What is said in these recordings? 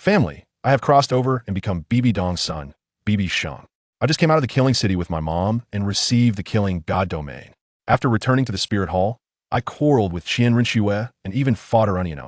Family, I have crossed over and become BibiDong's son, BibiSheng. I just came out of the killing city with my mom and received the killing god domain. After returning to the spirit hall, I quarreled with Renxue and even fought her onion.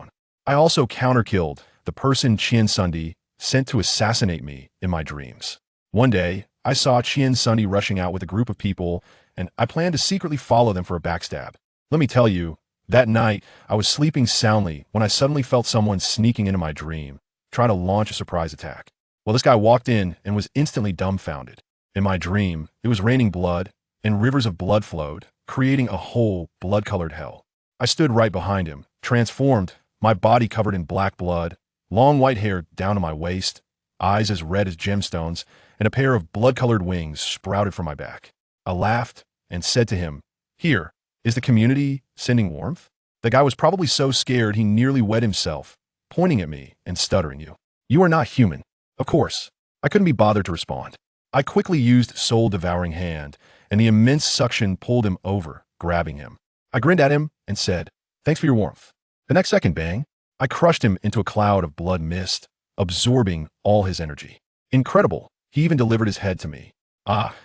I also counter-killed the person Sundi sent to assassinate me in my dreams. One day, I saw Sundi rushing out with a group of people, and I planned to secretly follow them for a backstab. Let me tell you, that night, I was sleeping soundly when I suddenly felt someone sneaking into my dream, trying to launch a surprise attack. Well, this guy walked in and was instantly dumbfounded. In my dream, it was raining blood, and rivers of blood flowed, creating a whole blood-colored hell. I stood right behind him, transformed, my body covered in black blood, long white hair down to my waist, eyes as red as gemstones, and a pair of blood-colored wings sprouted from my back. I laughed and said to him, "Here, is the community sending warmth?" The guy was probably so scared he nearly wet himself, pointing at me and stuttering, "You are not human." Of course, I couldn't be bothered to respond. I quickly used soul-devouring hand, and the immense suction pulled him over, grabbing him. I grinned at him and said, "Thanks for your warmth." The next second, bang, I crushed him into a cloud of blood mist, absorbing all his energy. Incredible, he even delivered his head to me.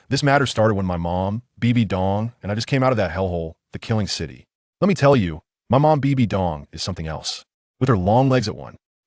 This matter started when my mom, BibiDong, and I just came out of that hellhole, the killing city. Let me tell you, my mom BibiDong is something else. With her long legs at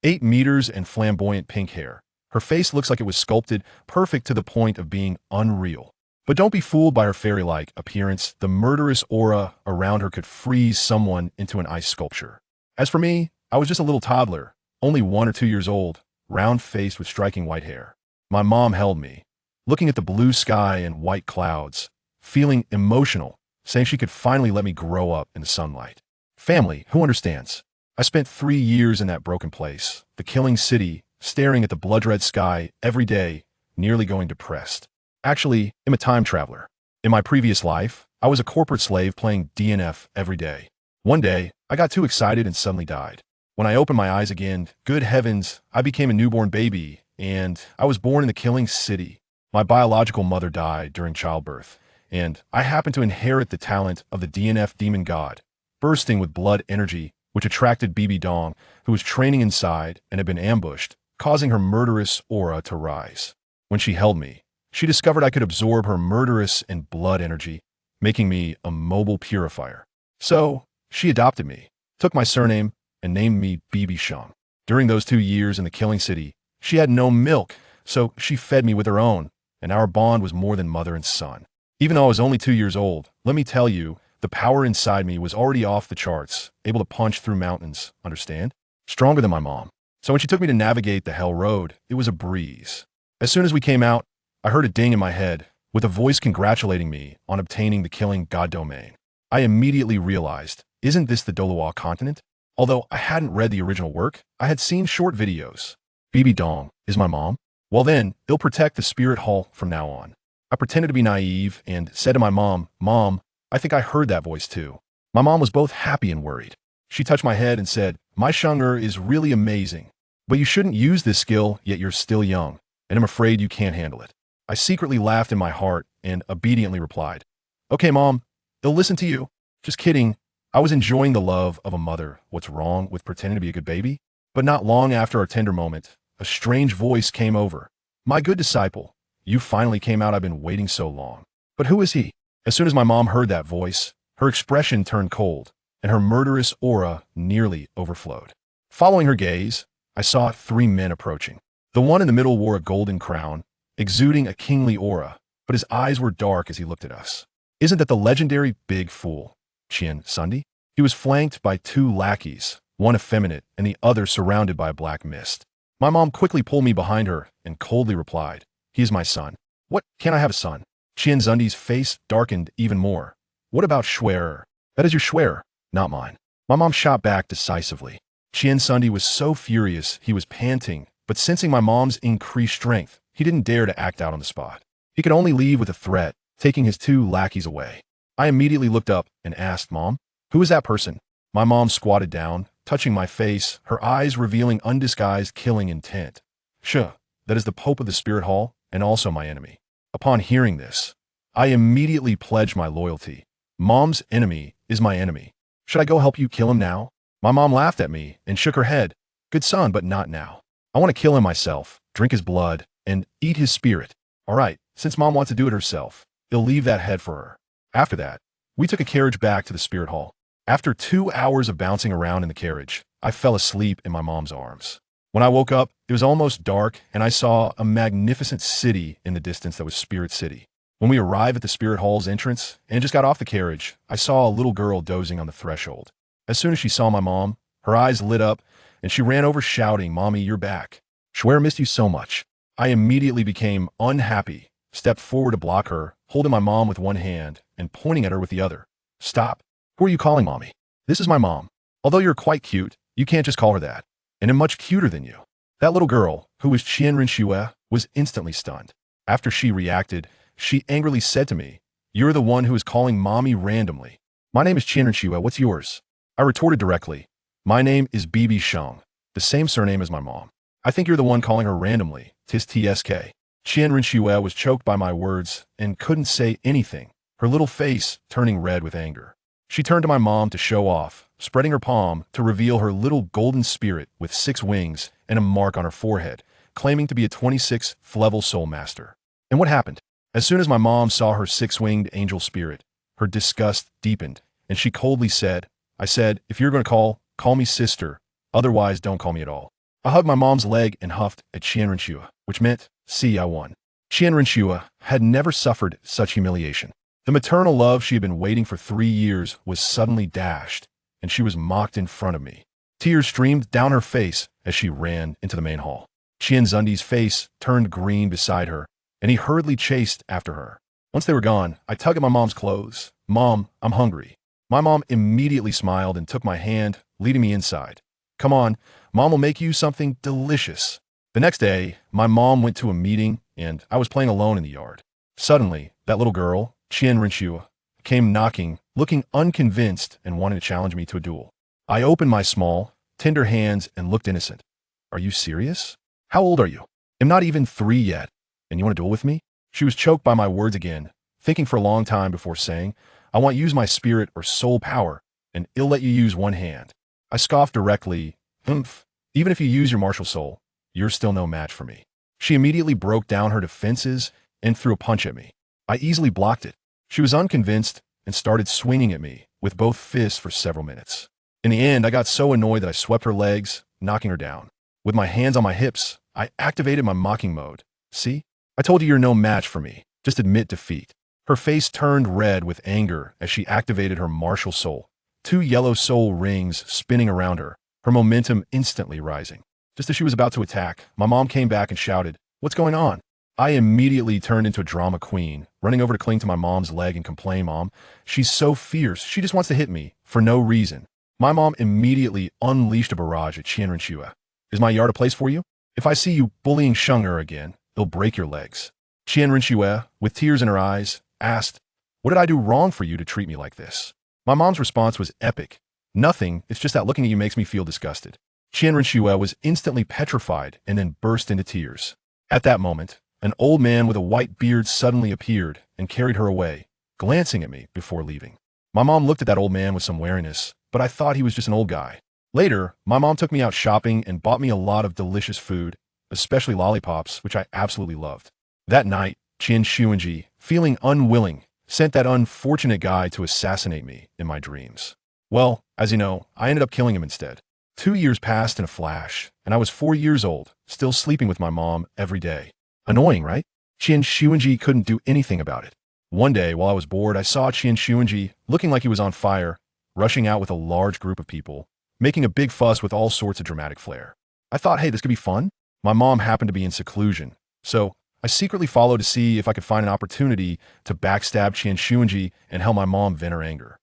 8 meters and flamboyant pink hair, her face looks like it was sculpted perfect to the point of being unreal. But don't be fooled by her fairy-like appearance. The murderous aura around her could freeze someone into an ice sculpture. As for me, I was just a little toddler, only 1 or 2 years old, round-faced with striking white hair. My mom held me, looking at the blue sky and white clouds, feeling emotional, saying she could finally let me grow up in the sunlight. Family, who understands? I spent 3 years in that broken place, the killing city, staring at the blood-red sky every day, nearly going depressed. Actually, I'm a time traveler. In my previous life, I was a corporate slave playing DNF every day. One day, I got too excited and suddenly died. When I opened my eyes again, good heavens, I became a newborn baby, and I was born in the killing city. My biological mother died during childbirth, and I happened to inherit the talent of the DNF demon god, bursting with blood energy, which attracted BibiDong, who was training inside and had been ambushed, causing her murderous aura to rise. When she held me, she discovered I could absorb her murderous and blood energy, making me a mobile purifier. So, she adopted me, took my surname, and named me BibiSheng. During those 2 years in the killing city, she had no milk, so she fed me with her own, and our bond was more than mother and son. Even though I was only 2 years old, let me tell you, the power inside me was already off the charts, able to punch through mountains, understand? Stronger than my mom. So when she took me to navigate the hell road, it was a breeze. As soon as we came out, I heard a ding in my head, with a voice congratulating me on obtaining the killing god domain. I immediately realized, isn't this the Douluo continent? Although I hadn't read the original work, I had seen short videos. BibiDong is my mom? Well then, it'll protect the spirit hall from now on. I pretended to be naive and said to my mom, "Mom, I think I heard that voice too." My mom was both happy and worried. She touched my head and said, "My Shenger is really amazing, but you shouldn't use this skill, yet you're still young, and I'm afraid you can't handle it." I secretly laughed in my heart and obediently replied, "Okay, Mom, they'll listen to you." Just kidding. I was enjoying the love of a mother. What's wrong with pretending to be a good baby? But not long after our tender moment, a strange voice came over. "My good disciple, you finally came out. I've been waiting so long." But who is he? As soon as my mom heard that voice, her expression turned cold, and her murderous aura nearly overflowed. Following her gaze, I saw 3 men approaching. The one in the middle wore a golden crown, exuding a kingly aura, but his eyes were dark as he looked at us. Isn't that the legendary big fool, Sundi? He was flanked by 2 lackeys, one effeminate and the other surrounded by a black mist. My mom quickly pulled me behind her and coldly replied, "He is my son." "What? Can't I have a son?" Sundi's face darkened even more. "What about Schwerer?" "That is your Schwerer, not mine." My mom shot back decisively. Sundi was so furious he was panting, but sensing my mom's increased strength, he didn't dare to act out on the spot. He could only leave with a threat, taking his 2 lackeys away. I immediately looked up and asked, "Mom, who is that person?" My mom squatted down, touching my face, her eyes revealing undisguised killing intent. That is the Pope of the Spirit Hall, and also my enemy." Upon hearing this, I immediately pledged my loyalty. Mom's enemy is my enemy. Should I go help you kill him now? My mom laughed at me and shook her head. "Good son, but not now." I want to kill him myself, drink his blood, and eat his spirit. All right, since Mom wants to do it herself, he'll leave that head for her. After that, we took a carriage back to the spirit hall. After 2 hours of bouncing around in the carriage, I fell asleep in my mom's arms. When I woke up, it was almost dark, and I saw a magnificent city in the distance that was Spirit City. When we arrived at the spirit hall's entrance and just got off the carriage, I saw a little girl dozing on the threshold. As soon as she saw my mom, her eyes lit up, and she ran over shouting, "Mommy, you're back. Schwer missed you so much." I immediately became unhappy, stepped forward to block her, holding my mom with one hand and pointing at her with the other. "Stop. Who are you calling Mommy? This is my mom. Although you're quite cute, you can't just call her that. And I'm much cuter than you." That little girl, who was Renxue, was instantly stunned. After she reacted, she angrily said to me, "You're the one who is calling Mommy randomly." "My name is Renxue, what's yours?" I retorted directly, "My name is BibiSheng, the same surname as my mom. I think you're the one calling her randomly, tis TSK." Renxue was choked by my words and couldn't say anything, her little face turning red with anger. She turned to my mom to show off, spreading her palm to reveal her little golden spirit with 6 wings and a mark on her forehead, claiming to be a 26th-level soul master. And what happened? As soon as my mom saw her 6-winged angel spirit, her disgust deepened, and she coldly said, "I said, if you're going to call me sister, otherwise don't call me at all." I hugged my mom's leg and huffed at Renxue, which meant, "See, I won." Renxue had never suffered such humiliation. The maternal love she had been waiting for 3 years was suddenly dashed, and she was mocked in front of me. Tears streamed down her face as she ran into the main hall. Zundi's face turned green beside her, and he hurriedly chased after her. Once they were gone, I tugged at my mom's clothes. "Mom, I'm hungry." My mom immediately smiled and took my hand, leading me inside. "Come on, Mom will make you something delicious." The next day, my mom went to a meeting, and I was playing alone in the yard. Suddenly, that little girl, Renxue, came knocking, looking unconvinced and wanting to challenge me to a duel. I opened my small, tender hands and looked innocent. "Are you serious? How old are you?" "I'm not even 3 yet. And you want to duel with me?" She was choked by my words again, thinking for a long time before saying, "I want to use my spirit or soul power, and I'll let you use one hand." I scoffed directly, "Humph, even if you use your martial soul, you're still no match for me." She immediately broke down her defenses and threw a punch at me. I easily blocked it. She was unconvinced and started swinging at me with both fists for several minutes. In the end, I got so annoyed that I swept her legs, knocking her down. With my hands on my hips, I activated my mocking mode. "See? I told you you're no match for me. Just admit defeat." Her face turned red with anger as she activated her martial soul. 2 yellow soul rings spinning around her, her momentum instantly rising. Just as she was about to attack, my mom came back and shouted, "What's going on?" I immediately turned into a drama queen, running over to cling to my mom's leg and complain, "Mom, she's so fierce, she just wants to hit me, for no reason." My mom immediately unleashed a barrage at Renxue. "Is my yard a place for you? If I see you bullying Shenger again, it'll break your legs." Renxue, with tears in her eyes, asked, "What did I do wrong for you to treat me like this?" My mom's response was epic. "Nothing, it's just that looking at you makes me feel disgusted." Renxue was instantly petrified and then burst into tears. At that moment, an old man with a white beard suddenly appeared and carried her away, glancing at me before leaving. My mom looked at that old man with some wariness, but I thought he was just an old guy. Later, my mom took me out shopping and bought me a lot of delicious food, especially lollipops, which I absolutely loved. That night, Renxue, feeling unwilling, sent that unfortunate guy to assassinate me in my dreams. Well, as you know, I ended up killing him instead. 2 years passed in a flash, and I was 4 years old, still sleeping with my mom every day. Annoying, right? Renxue couldn't do anything about it. One day, while I was bored, I saw Renxue, looking like he was on fire, rushing out with a large group of people, making a big fuss with all sorts of dramatic flair. I thought, hey, this could be fun. My mom happened to be in seclusion, so I secretly followed to see if I could find an opportunity to backstab Renxue and help my mom vent her anger.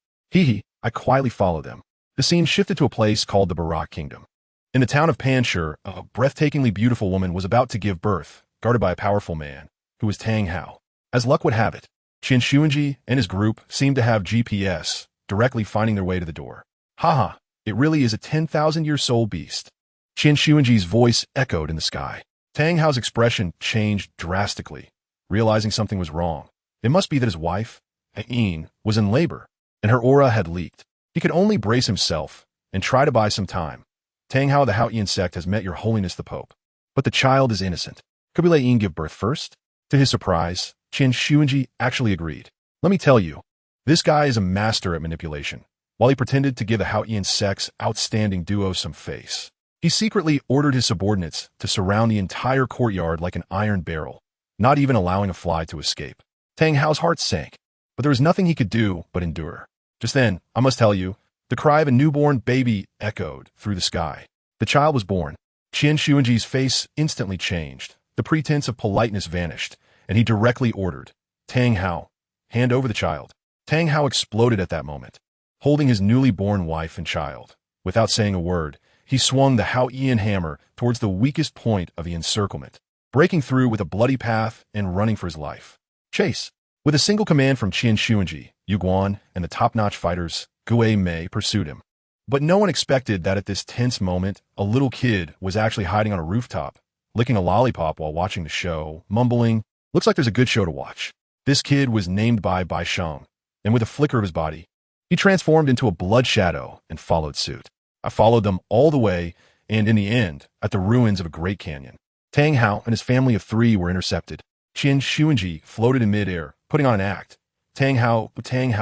I quietly followed them. The scene shifted to a place called the Barak Kingdom. In the town of Panshur, a breathtakingly beautiful woman was about to give birth, guarded by a powerful man, who was Tang Hao. As luck would have it, Renxue and his group seemed to have GPS, directly finding their way to the door. Haha, it really is a 10,000-year soul beast. Renxue's voice echoed in the sky. Tang Hao's expression changed drastically, realizing something was wrong. It must be that his wife, Ain, was in labor, and her aura had leaked. He could only brace himself and try to buy some time. Tang Hao, the Haotian sect has met your holiness the Pope. But the child is innocent. Could Yin give birth first? To his surprise, Qian Xuanji actually agreed. Let me tell you, this guy is a master at manipulation. While he pretended to give the Haoyan sex outstanding duo some face, he secretly ordered his subordinates to surround the entire courtyard like an iron barrel, not even allowing a fly to escape. Tang Hao's heart sank, but there was nothing he could do but endure. Just then, I must tell you, the cry of a newborn baby echoed through the sky. The child was born. Qian Xuanji's face instantly changed. The pretense of politeness vanished, and he directly ordered, Tang Hao, hand over the child. Tang Hao exploded at that moment, holding his newly born wife and child. Without saying a word, he swung the Haoyan hammer towards the weakest point of the encirclement, breaking through with a bloody path and running for his life. Chase! With a single command from Qian Xuanji, Yu Guan and the top-notch fighters, Gue Mei pursued him. But no one expected that at this tense moment, a little kid was actually hiding on a rooftop, licking a lollipop while watching the show, mumbling, "Looks like there's a good show to watch." This kid was named by BibiSheng, and with a flicker of his body, he transformed into a blood shadow and followed suit. I followed them all the way, and in the end, at the ruins of a great canyon, Tang Hao and his family of 3 were intercepted. Qian Xuanji floated in midair, putting on an act. Tang Hao,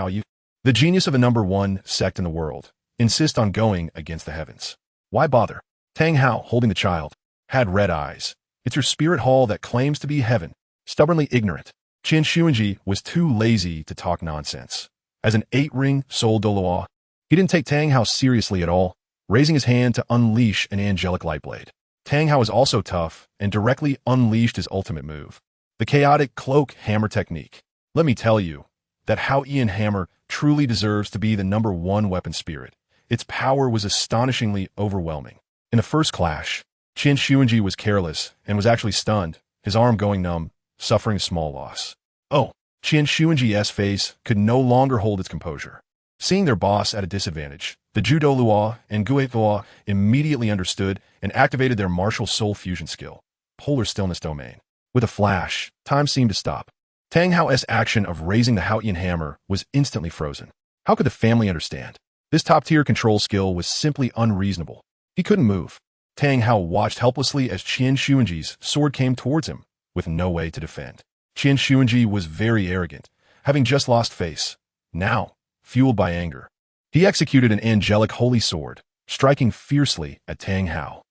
you, the genius of a #1 sect in the world, insist on going against the heavens. Why bother? Tang Hao, holding the child, had red eyes. It's your spirit hall that claims to be heaven. Stubbornly ignorant, Qian Xuanji was too lazy to talk nonsense. As an 8-ring soul Douluo, he didn't take Tang Hao seriously at all, raising his hand to unleash an angelic light blade. Tang Hao was also tough and directly unleashed his ultimate move, the chaotic cloak hammer technique. Let me tell you, that Haoyan hammer truly deserves to be the #1 weapon spirit. Its power was astonishingly overwhelming. In the first clash, Qian Xuanji was careless and was actually stunned, his arm going numb, suffering a small loss. Oh, Qian Xuanji's face could no longer hold its composure. Seeing their boss at a disadvantage, the Judo Luo and Guetuo immediately understood and activated their martial soul fusion skill, Polar Stillness Domain. With a flash, time seemed to stop. Tang Hao's action of raising the Haoyan hammer was instantly frozen. How could the family understand? This top-tier control skill was simply unreasonable. He couldn't move. Tang Hao watched helplessly as Qian Xuanji's sword came towards him, with no way to defend. Qian Xuanji was very arrogant, having just lost face. Now, fueled by anger, he executed an angelic holy sword, striking fiercely at Tang Hao.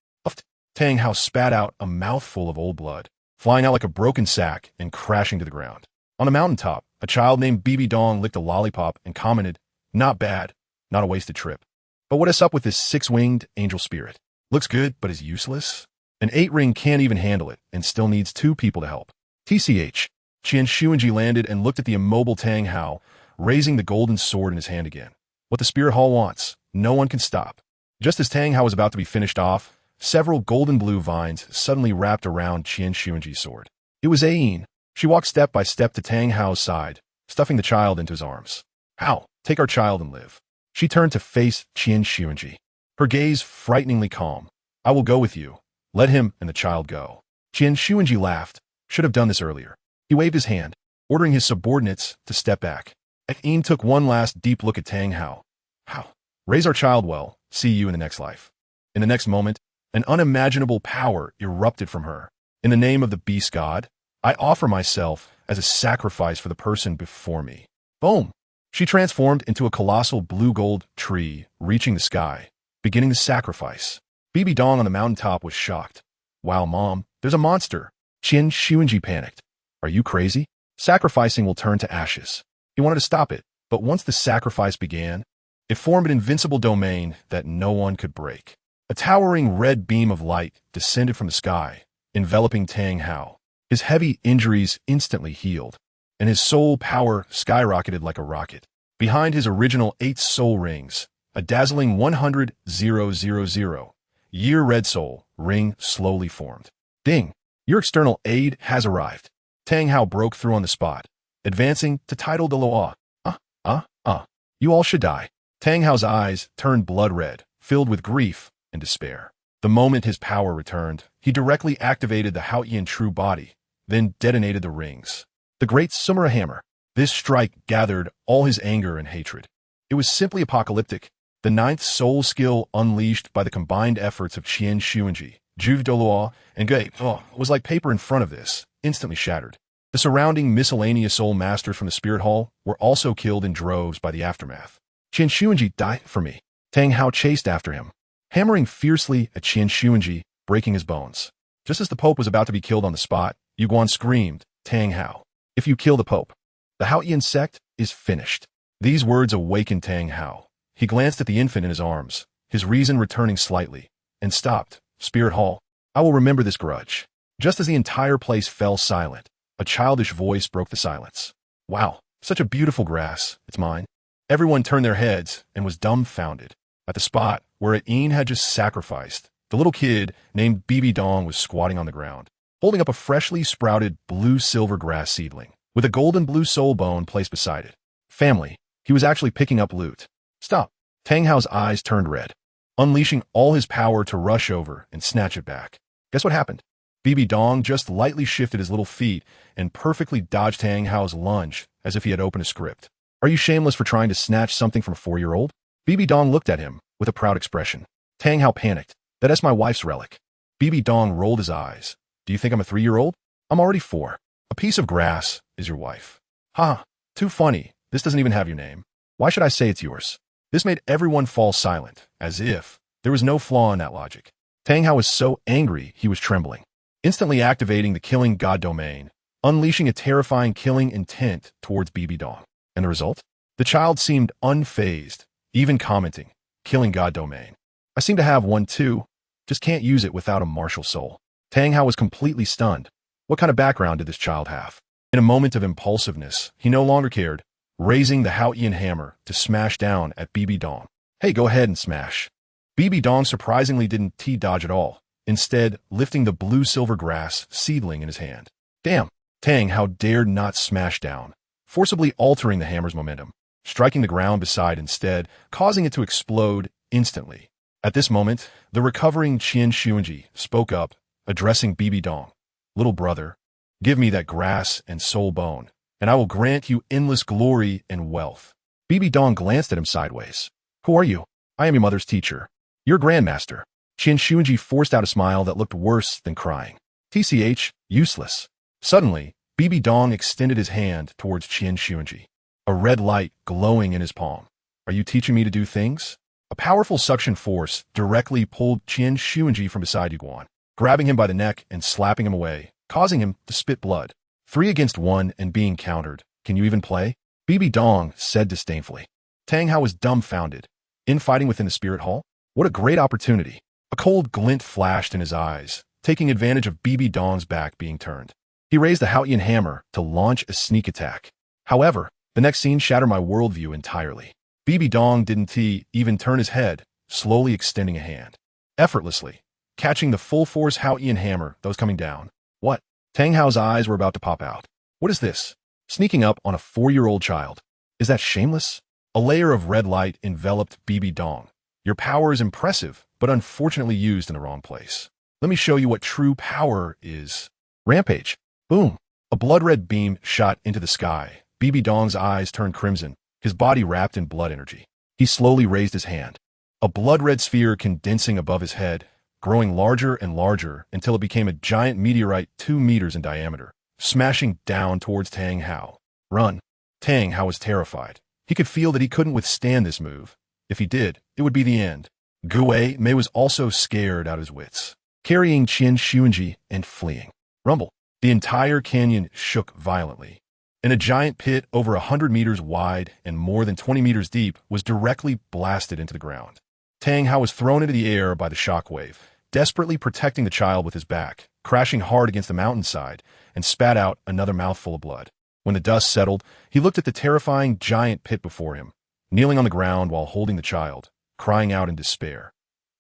Tang Hao spat out a mouthful of old blood, flying out like a broken sack and crashing to the ground. On a mountaintop, a child named BibiDong licked a lollipop and commented, "Not bad, not a wasted trip. But what is up with this 6-winged angel spirit? Looks good, but is useless? An 8-ring can't even handle it and still needs 2 people to help." TCH. Qian Xuanji landed and looked at the immobile Tang Hao, raising the golden sword in his hand again. What the Spirit Hall wants, no one can stop. Just as Tang Hao was about to be finished off, several golden blue vines suddenly wrapped around Qian Xuanji's sword. It was Ayin. She walked step by step to Tang Hao's side, stuffing the child into his arms. "Hao, take our child and live." She turned to face Qian Xuanji, her gaze frighteningly calm. "I will go with you. Let him and the child go." Qian Xuanji laughed. Should have done this earlier. He waved his hand, ordering his subordinates to step back. Ayin took one last deep look at Tang Hao. "Hao, raise our child well. See you in the next life." In the next moment, an unimaginable power erupted from her. "In the name of the beast god, I offer myself as a sacrifice for the person before me." Boom! She transformed into a colossal blue-gold tree, reaching the sky, beginning the sacrifice. BibiDong on the mountaintop was shocked. "Wow, Mom, there's a monster." Qian Xuanji panicked. "Are you crazy? Sacrificing will turn to ashes." He wanted to stop it, but once the sacrifice began, it formed an invincible domain that no one could break. A towering red beam of light descended from the sky, enveloping Tang Hao. His heavy injuries instantly healed, and his soul power skyrocketed like a rocket. Behind his original 8 soul rings, a dazzling 100,000 year red soul ring slowly formed. "Ding! Your external aid has arrived." Tang Hao broke through on the spot, advancing to title Douluo. You all should die." Tang Hao's eyes turned blood red, filled with grief and despair. The moment his power returned, he directly activated the Haoyan true body, then detonated the rings. The great Sumera hammer. This strike gathered all his anger and hatred. It was simply apocalyptic, the 9th soul skill unleashed by the combined efforts of Qian Xuanji, Juve Douluo, and Gay was like paper in front of this, instantly shattered. The surrounding miscellaneous soul masters from the Spirit Hall were also killed in droves by the aftermath. Qian Xuanji died for me. Tang Hao chased after him, hammering fiercely at Qian Xuanji, breaking his bones. Just as the Pope was about to be killed on the spot, Yuguan screamed, Tang Hao, if you kill the Pope, the Haoyan sect is finished. These words awakened Tang Hao. He glanced at the infant in his arms, his reason returning slightly, and stopped. Spirit Hall, I will remember this grudge. Just as the entire place fell silent, a childish voice broke the silence. Wow, such a beautiful grass, it's mine. Everyone turned their heads and was dumbfounded. At the spot where Een had just sacrificed, the little kid named BibiSheng was squatting on the ground, holding up a freshly sprouted blue-silver grass seedling, with a golden blue soul bone placed beside it. Family, he was actually picking up loot. Stop. Tang Hao's eyes turned red, unleashing all his power to rush over and snatch it back. Guess what happened? BibiSheng just lightly shifted his little feet and perfectly dodged Tang Hao's lunge as if he had opened a script. Are you shameless for trying to snatch something from a 4-year-old? BibiSheng looked at him with a proud expression. Tang Hao panicked. That's my wife's relic. BibiSheng rolled his eyes. Do you think I'm a 3-year-old? I'm already 4. A piece of grass is your wife. Ha! Too funny. This doesn't even have your name. Why should I say it's yours? This made everyone fall silent, as if there was no flaw in that logic. Tang Hao was so angry he was trembling, instantly activating the killing god domain, unleashing a terrifying killing intent towards BibiSheng. And the result? The child seemed unfazed, even commenting, killing god domain. I seem to have one too, just can't use it without a martial soul. Tang Hao was completely stunned. What kind of background did this child have? In a moment of impulsiveness, he no longer cared, raising the Haoyan hammer to smash down at BibiSheng. Hey, go ahead and smash. BibiSheng surprisingly didn't T-dodge at all, instead lifting the blue-silver grass seedling in his hand. Damn, Tang Hao dared not smash down, forcibly altering the hammer's momentum, striking the ground beside instead, causing it to explode instantly. At this moment, the recovering Qian Xuanji spoke up, addressing BibiSheng. Little brother, give me that grass and soul bone, and I will grant you endless glory and wealth. BibiSheng glanced at him sideways. Who are you? I am your mother's teacher. Your grandmaster. Qian Xuanji forced out a smile that looked worse than crying. TCH, useless. Suddenly, BibiSheng extended his hand towards Qian Xuanji, a red light glowing in his palm. Are you teaching me to do things? A powerful suction force directly pulled Qian Xuanji from beside Yuguan, grabbing him by the neck and slapping him away, causing him to spit blood. 3 against 1 and being countered. Can you even play? BibiSheng said disdainfully. Tang Hao was dumbfounded. Infighting within the Spirit Hall? What a great opportunity. A cold glint flashed in his eyes, taking advantage of BibiSheng's back being turned. He raised the Haoyan hammer to launch a sneak attack. However, the next scene shattered my worldview entirely. BibiSheng didn't even turn his head, slowly extending a hand, effortlessly, catching the full-force Haoyan hammer that was coming down. What? Tang Hao's eyes were about to pop out. What is this? Sneaking up on a 4-year-old child. Is that shameless? A layer of red light enveloped BibiSheng. Your power is impressive, but unfortunately used in the wrong place. Let me show you what true power is. Rampage. Boom. A blood-red beam shot into the sky. BibiSheng's eyes turned crimson, his body wrapped in blood energy. He slowly raised his hand. A blood-red sphere condensing above his head, growing larger and larger until it became a giant meteorite 2 meters in diameter, smashing down towards Tang Hao. Run. Tang Hao was terrified. He could feel that he couldn't withstand this move. If he did, it would be the end. Gue Mei was also scared out of his wits, carrying Qian Xuanji and fleeing. Rumble. The entire canyon shook violently, and a giant pit over 100 meters wide and more than 20 meters deep was directly blasted into the ground. Tang Hao was thrown into the air by the shockwave, desperately protecting the child with his back, crashing hard against the mountainside, and spat out another mouthful of blood. When the dust settled, he looked at the terrifying giant pit before him, kneeling on the ground while holding the child, crying out in despair.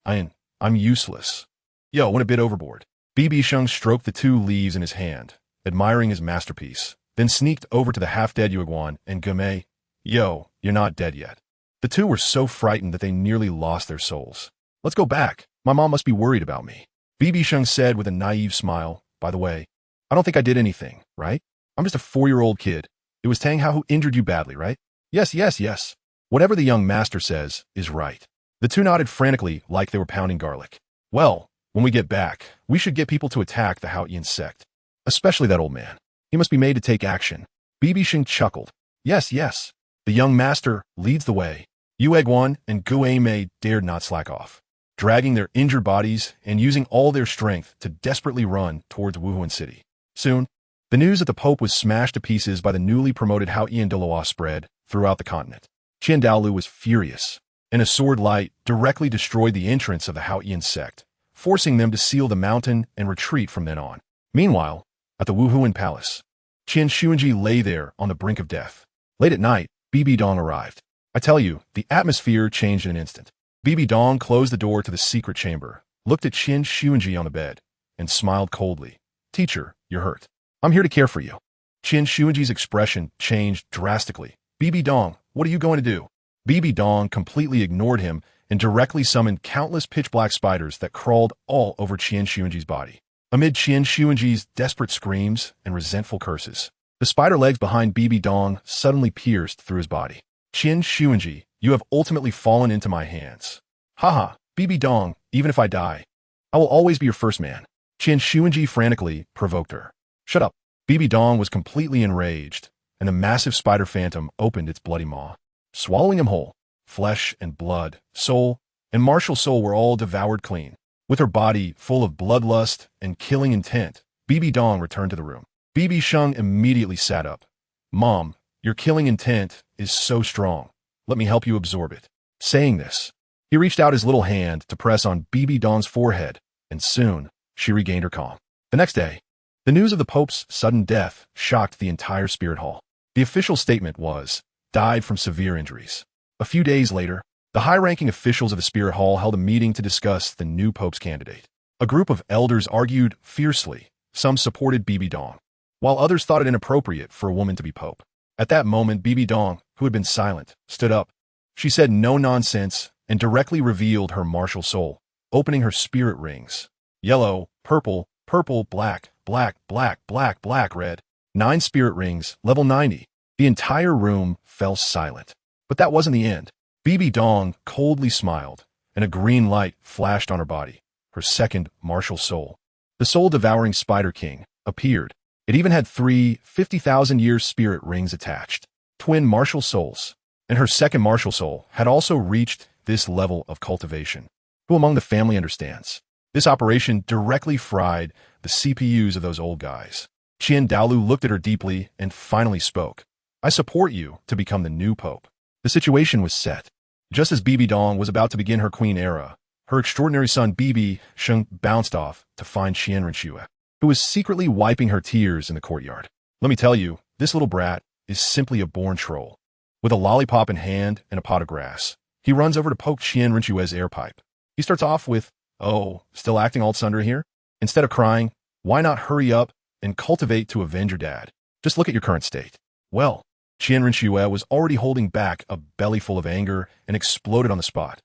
I'm useless. Yo, went a bit overboard. BibiSheng stroked the 2 leaves in his hand, admiring his masterpiece, then sneaked over to the half-dead Yuguan and Gumei. Yo, you're not dead yet. The 2 were so frightened that they nearly lost their souls. Let's go back. My mom must be worried about me. BibiSheng said with a naive smile. By the way, I don't think I did anything, right? I'm just a 4-year-old kid. It was Tang Hao who injured you badly, right? Yes. Whatever the young master says is right. The 2 nodded frantically like they were pounding garlic. Well, When we get back, we should get people to attack the Haotian sect. Especially that old man. He must be made to take action. BibiSheng chuckled. Yes, yes. The young master leads the way. Yueguan and Guame dared not slack off, dragging their injured bodies and using all their strength to desperately run towards Wuhan City. Soon, the news that the Pope was smashed to pieces by the newly promoted Haotian Douluo spread throughout the continent. Dalu was furious, and a sword light directly destroyed the entrance of the Haotian sect, forcing them to seal the mountain and retreat from then on. Meanwhile, at the Wuhan Palace, Qian Xuanji lay there on the brink of death. Late at night, Bibi Dong arrived. I tell you, the atmosphere changed in an instant. Bibi Dong closed the door to the secret chamber, looked at Qian Xuanji on the bed, and smiled coldly. Teacher, you're hurt. I'm here to care for you. Qian Xuanji's expression changed drastically. Bibi Dong, what are you going to do? Bibi Dong completely ignored him and directly summoned countless pitch-black spiders that crawled all over Qian Xuanji's body. Amid Qian Xuanji's desperate screams and resentful curses, the spider legs behind Bibi Dong suddenly pierced through his body. Qian Xuanji, you have ultimately fallen into my hands. Haha, Bibi Dong, even if I die, I will always be your first man. Qian Xuanji frantically provoked her. Shut up. Bibi Dong was completely enraged, and the massive spider phantom opened its bloody maw, swallowing him whole. Flesh and blood, soul, and martial soul were all devoured clean. With her body full of bloodlust and killing intent, Bibi Dong returned to the room. BibiSheng immediately sat up. Mom, your killing intent is so strong. Let me help you absorb it. Saying this, he reached out his little hand to press on Bibi Dong's forehead, and soon she regained her calm. The next day, the news of the Pope's sudden death shocked the entire Spirit Hall. The official statement was, died from severe injuries. A few days later, the high-ranking officials of the Spirit Hall held a meeting to discuss the new Pope's candidate. A group of elders argued fiercely. Some supported Bibi Dong, while others thought it inappropriate for a woman to be Pope. At that moment, Bibi Dong, who had been silent, stood up. She said no nonsense and directly revealed her martial soul, opening her spirit rings. Yellow, purple, purple, black, black, black, black, black, red. 9 spirit rings, level 90. The entire room fell silent. But that wasn't the end. Bibi Dong coldly smiled, and a green light flashed on her body, her second martial soul. The soul-devouring Spider King appeared. It even had 3 50,000-year spirit rings attached, twin martial souls, and her second martial soul had also reached this level of cultivation. Who among the family understands? This operation directly fried the CPUs of those old guys. Dalu looked at her deeply and finally spoke. I support you to become the new Pope. The situation was set. Just as Bibi Dong was about to begin her queen era, her extraordinary son BibiSheng bounced off to find Renxue, who was secretly wiping her tears in the courtyard. Let me tell you, this little brat is simply a born troll. With a lollipop in hand and a pot of grass, he runs over to poke Renxue's air pipe. He starts off with, oh, still acting all thunder here? Instead of crying, why not hurry up and cultivate to avenge your dad? Just look at your current state. Well, Renxue was already holding back a belly full of anger and exploded on the spot.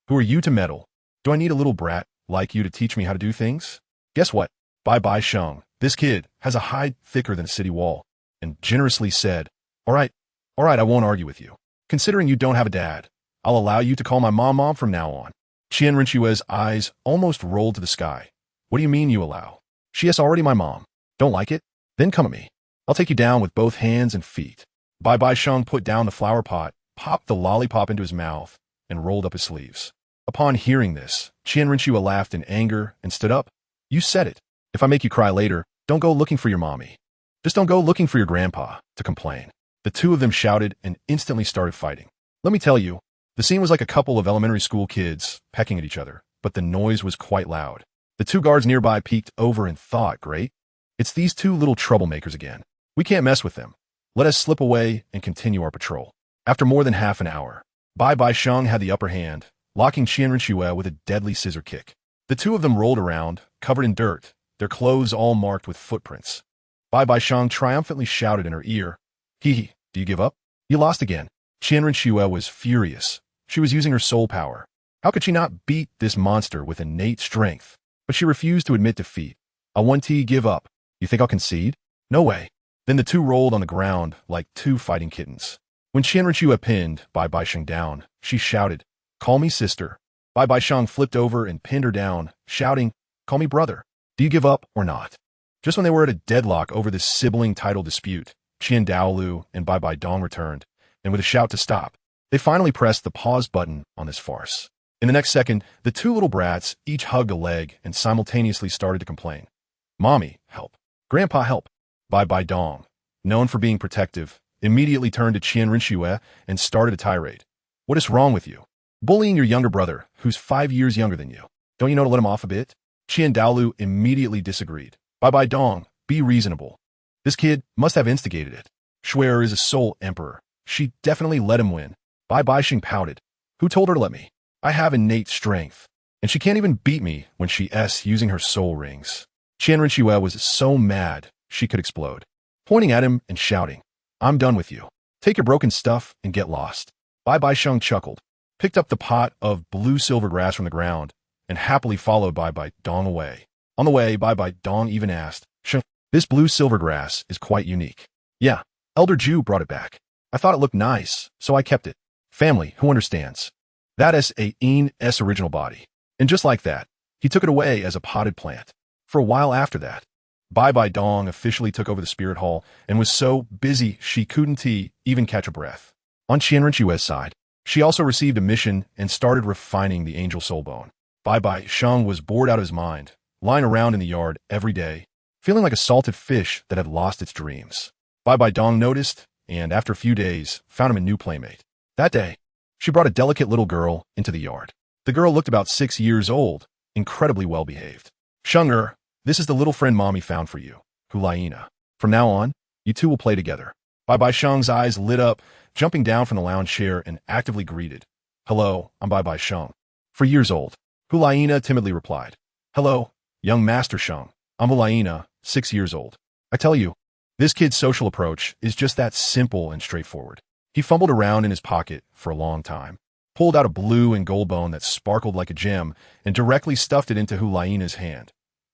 Who are you to meddle? Do I need a little brat like you to teach me how to do things? Guess what? BibiSheng, this kid has a hide thicker than a city wall, and generously said, all right, I won't argue with you. Considering you don't have a dad, I'll allow you to call my mom from now on. Renxue's eyes almost rolled to the sky. What do you mean you allow? She is already my mom. Don't like it? Then come at me. I'll take you down with both hands and feet. BibiSheng put down the flower pot, popped the lollipop into his mouth, and rolled up his sleeves. Upon hearing this, Renxue laughed in anger and stood up. You said it. If I make you cry later, don't go looking for your mommy. Just don't go looking for your grandpa to complain. The two of them shouted and instantly started fighting. Let me tell you, the scene was like a couple of elementary school kids pecking at each other, but the noise was quite loud. The 2 guards nearby peeked over and thought, great. It's these 2 little troublemakers again. We can't mess with them. Let us slip away and continue our patrol. After more than half an hour, BibiSheng had the upper hand, locking Renxue with a deadly scissor kick. The 2 of them rolled around, covered in dirt, their clothes all marked with footprints. BibiSheng triumphantly shouted in her ear, Hee, do you give up? You lost again. Renxue was furious. She was using her soul power. How could she not beat this monster with innate strength? But she refused to admit defeat. I want to give up. You think I'll concede? No way. Then the 2 rolled on the ground like 2 fighting kittens. When Renxue pinned BibiSheng down, she shouted, Call me sister. BibiSheng flipped over and pinned her down, shouting, Call me brother. Do you give up or not? Just when they were at a deadlock over this sibling title dispute, Qian Dalu and Bai Dong returned, and with a shout to stop, they finally pressed the pause button on this farce. In the next second, the two little brats each hugged a leg and simultaneously started to complain. Mommy, help. Grandpa, help. Bai Dong, known for being protective, immediately turned to Renxue and started a tirade. What is wrong with you? Bullying your younger brother, who's 5 years younger than you. Don't you know to let him off a bit? Qian Dalu immediately disagreed. Bai Dong, be reasonable. This kid must have instigated it. Shuer is a soul emperor. She definitely let him win. BibiSheng pouted. Who told her to let me? I have innate strength. And she can't even beat me when she's using her soul rings. Renxue was so mad she could explode, pointing at him and shouting, I'm done with you. Take your broken stuff and get lost. BibiSheng chuckled, picked up the pot of blue silver grass from the ground, and happily followed Bai Dong away. On the way, Bai Dong even asked, this blue silver grass is quite unique. Yeah, Elder Ju brought it back. I thought it looked nice, so I kept it. Family, who understands? That is Ain's original body. And just like that, he took it away as a potted plant. For a while after that, Bai Dong officially took over the spirit hall and was so busy she couldn't even catch a breath. On Renxue's side, she also received a mission and started refining the angel soul bone. BibiSheng was bored out of his mind, lying around in the yard every day, feeling like a salted fish that had lost its dreams. Bai Dong noticed, and after a few days, found him a new playmate. That day, she brought a delicate little girl into the yard. The girl looked about 6 years old, incredibly well-behaved. Shenger, this is the little friend Mommy found for you, Hulaina. From now on, you two will play together. BibiSheng's eyes lit up, jumping down from the lounge chair and actively greeted. Hello, I'm BibiSheng. 4 years old. Hulaina timidly replied. Hello, young Master Sheng. I'm Hulaina, 6 years old. I tell you, this kid's social approach is just that simple and straightforward. He fumbled around in his pocket for a long time, pulled out a blue and gold bone that sparkled like a gem, and directly stuffed it into Hulaina's hand.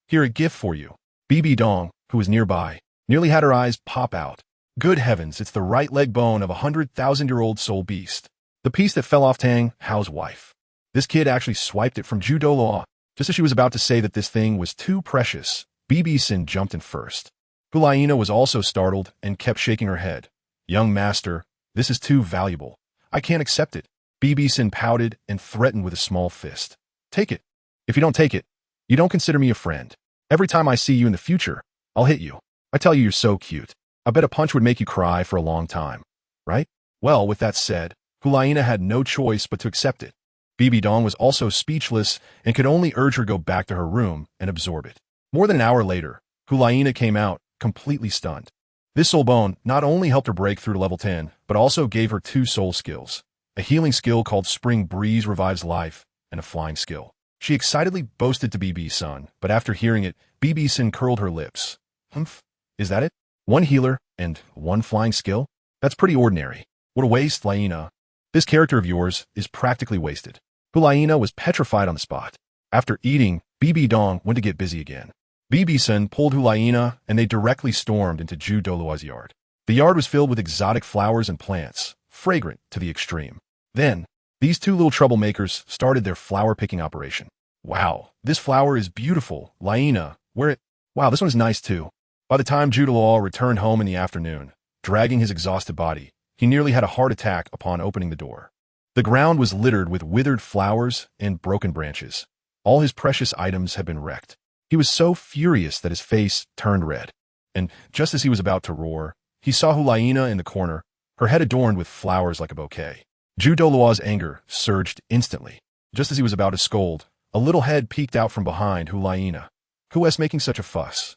Here, a gift for you. Bibi Dong, who was nearby, nearly had her eyes pop out. Good heavens, it's the right leg bone of a 100,000-year-old soul beast. The piece that fell off Tang Hao's wife. This kid actually swiped it from Douluo. Just as she was about to say that this thing was too precious, BibiSheng jumped in first. Hulaina was also startled and kept shaking her head. Young master, this is too valuable. I can't accept it. BibiSheng pouted and threatened with a small fist. Take it. If you don't take it, you don't consider me a friend. Every time I see you in the future, I'll hit you. I tell you, you're so cute. I bet a punch would make you cry for a long time. Right? Well, with that said, Hulaina had no choice but to accept it. Bibi Dong was also speechless and could only urge her go back to her room and absorb it. More than an hour later, Hulaina came out, completely stunned. This soul bone not only helped her break through to level 10, but also gave her 2 soul skills. A healing skill called Spring Breeze Revives Life, and a flying skill. She excitedly boasted to BibiSheng, but after hearing it, BibiSheng curled her lips. Humph, is that it? 1 healer and 1 flying skill? That's pretty ordinary. What a waste, Laina. This character of yours is practically wasted. Hulaina was petrified on the spot. After eating, Bibi Dong went to get busy again. BibiSheng pulled Hulaina, and they directly stormed into Douluo's yard. The yard was filled with exotic flowers and plants, fragrant to the extreme. Then, these 2 little troublemakers started their flower-picking operation. Wow, this flower is beautiful, Laina. Wow, this one is nice too. By the time Douluo returned home in the afternoon, dragging his exhausted body, he nearly had a heart attack upon opening the door. The ground was littered with withered flowers and broken branches. All his precious items had been wrecked. He was so furious that his face turned red. And just as he was about to roar, he saw Hulaina in the corner, her head adorned with flowers like a bouquet. Douluo's anger surged instantly. Just as he was about to scold, a little head peeked out from behind Hulaina. Who was making such a fuss?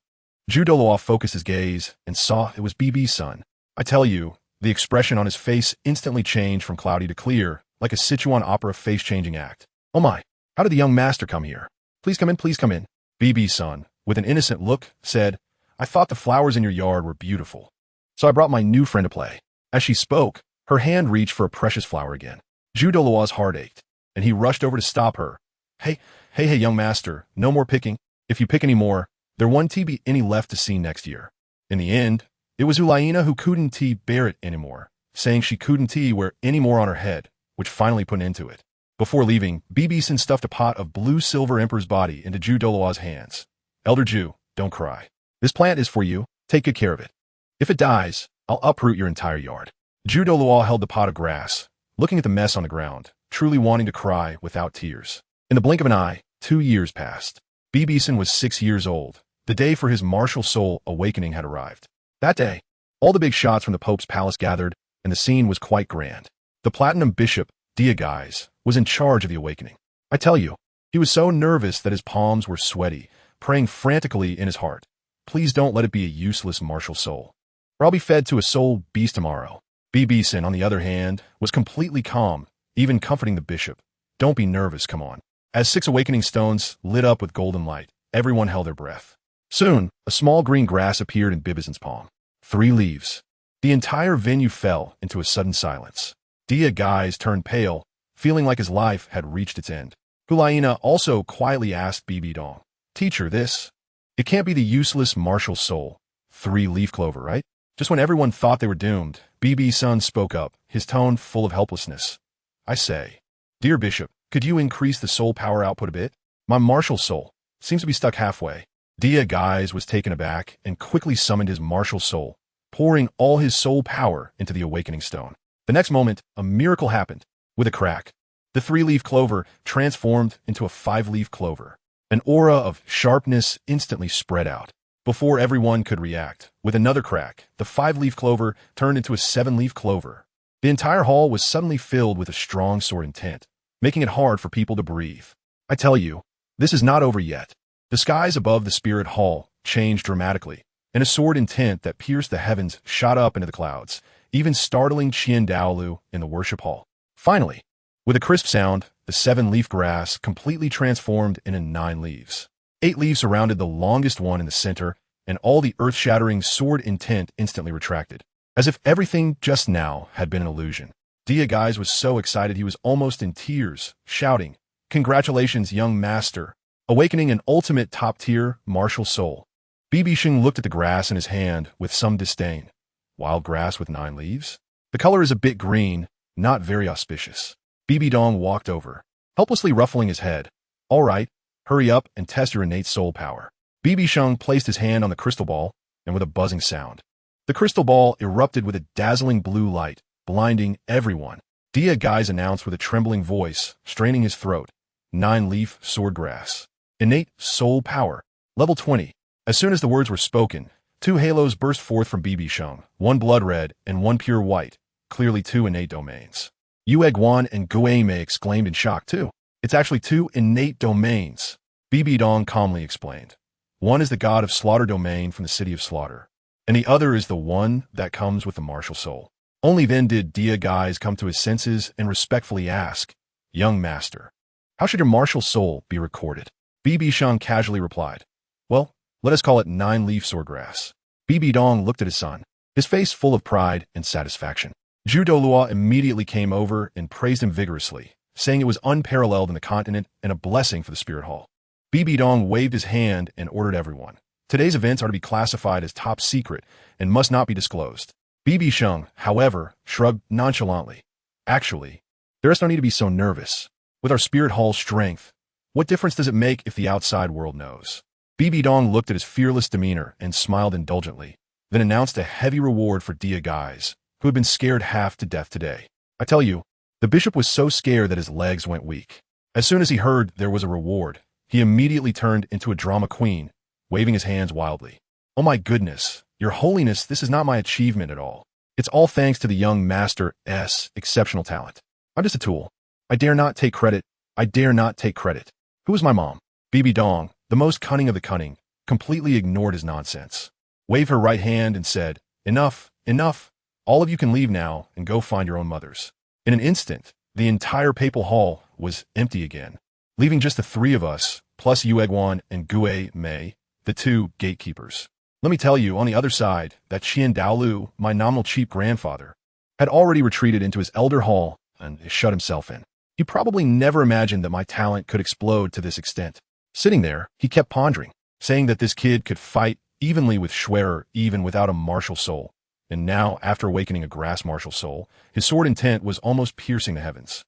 Douluo focused his gaze and saw it was BibiSheng. I tell you, the expression on his face instantly changed from cloudy to clear, like a Sichuan opera face-changing act. Oh my, how did the young master come here? Please come in, please come in. BibiSheng, with an innocent look, said, I thought the flowers in your yard were beautiful, so I brought my new friend to play. As she spoke, her hand reached for a precious flower again. Douluo's heart ached, and he rushed over to stop her. Hey, young master, no more picking. If you pick any more, there won't be any left to see next year. In the end, it was Hulaina who couldn't bear it anymore, saying she couldn't wear any more on her head, which finally put an end to it. Before leaving, BibiSheng stuffed a pot of blue-silver emperor's body into Douluo's hands. Elder Ju, don't cry. This plant is for you. Take good care of it. If it dies, I'll uproot your entire yard. Douluo held the pot of grass, looking at the mess on the ground, truly wanting to cry without tears. In the blink of an eye, 2 years passed. BibiSheng was 6 years old. The day for his martial soul awakening had arrived. That day, all the big shots from the Pope's palace gathered, and the scene was quite grand. The Platinum Bishop, Guys, was in charge of the awakening. I tell you, he was so nervous that his palms were sweaty, praying frantically in his heart. Please don't let it be a useless martial soul, or I'll be fed to a soul beast tomorrow. BibiSheng, on the other hand, was completely calm, even comforting the bishop. Don't be nervous, come on. As 6 awakening stones lit up with golden light, everyone held their breath. Soon, a small green grass appeared in BibiSheng's palm. 3 leaves. The entire venue fell into a sudden silence. Guys turned pale, feeling like his life had reached its end. Hulaina also quietly asked BibiSheng, Teacher, it can't be the useless martial soul. 3-leaf clover, right? Just when everyone thought they were doomed, BibiSheng spoke up, his tone full of helplessness. I say, Dear Bishop, could you increase the soul power output a bit? My martial soul seems to be stuck halfway. Guys was taken aback and quickly summoned his martial soul, pouring all his soul power into the awakening stone. The next moment, a miracle happened. With a crack, the 3-leaf clover transformed into a 5-leaf clover. An aura of sharpness instantly spread out. Before everyone could react, with another crack, the 5-leaf clover turned into a 7-leaf clover. The entire hall was suddenly filled with a strong sword intent, making it hard for people to breathe. I tell you, this is not over yet. The skies above the spirit hall changed dramatically, and a sword intent that pierced the heavens shot up into the clouds, even startling Dalu in the worship hall. Finally, with a crisp sound, the 7-leaf grass completely transformed into 9 leaves. 8 leaves surrounded the longest one in the center, and all the earth-shattering sword intent instantly retracted, as if everything just now had been an illusion. Guys was so excited he was almost in tears, shouting, Congratulations, young master, awakening an ultimate top-tier martial soul. BibiSheng looked at the grass in his hand with some disdain. Wild grass with 9 leaves? The color is a bit green, not very auspicious. BibiSheng walked over, helplessly ruffling his head. All right, hurry up and test your innate soul power. BibiSheng placed his hand on the crystal ball, and with a buzzing sound, the crystal ball erupted with a dazzling blue light, blinding everyone. Guys announced with a trembling voice, straining his throat, 9-leaf swordgrass. Innate soul power, level 20. As soon as the words were spoken, 2 halos burst forth from BibiSheng, 1 blood red and 1 pure white, clearly 2 innate domains. Guan and Guei exclaimed in shock too. It's actually 2 innate domains. BibiSheng calmly explained. One is the god of slaughter domain from the city of slaughter, and the other is the one that comes with the martial soul. Only then did Guys come to his senses and respectfully ask, Young master, how should your martial soul be recorded? BibiSheng casually replied, Well, let us call it 9-leaf swordgrass. BibiSheng looked at his son, his face full of pride and satisfaction. Douluo immediately came over and praised him vigorously, saying it was unparalleled in the continent and a blessing for the spirit hall. BibiSheng waved his hand and ordered everyone. Today's events are to be classified as top secret and must not be disclosed. BibiSheng, however, shrugged nonchalantly. Actually, there is no need to be so nervous. With our spirit hall's strength, what difference does it make if the outside world knows? BibiSheng looked at his fearless demeanor and smiled indulgently, then announced a heavy reward for Guys, who had been scared half to death today. I tell you, the bishop was so scared that his legs went weak. As soon as he heard there was a reward, he immediately turned into a drama queen, waving his hands wildly. Oh my goodness, your holiness, this is not my achievement at all. It's all thanks to the young master's exceptional talent. I'm just a tool. I dare not take credit. I dare not take credit. Who is my mom? BibiSheng, the most cunning of the cunning, completely ignored his nonsense. Waved her right hand and said, Enough, enough. All of you can leave now and go find your own mothers. In an instant, the entire papal hall was empty again, leaving just the 3 of us, plus Guan and Guei, the 2 gatekeepers. Let me tell you, on the other side, that Dalu, my nominal chief grandfather, had already retreated into his elder hall and shut himself in. He probably never imagined that my talent could explode to this extent. Sitting there, he kept pondering, saying that this kid could fight evenly with Schwerer even without a martial soul. And now, after awakening a grass martial soul, his sword intent was almost piercing the heavens.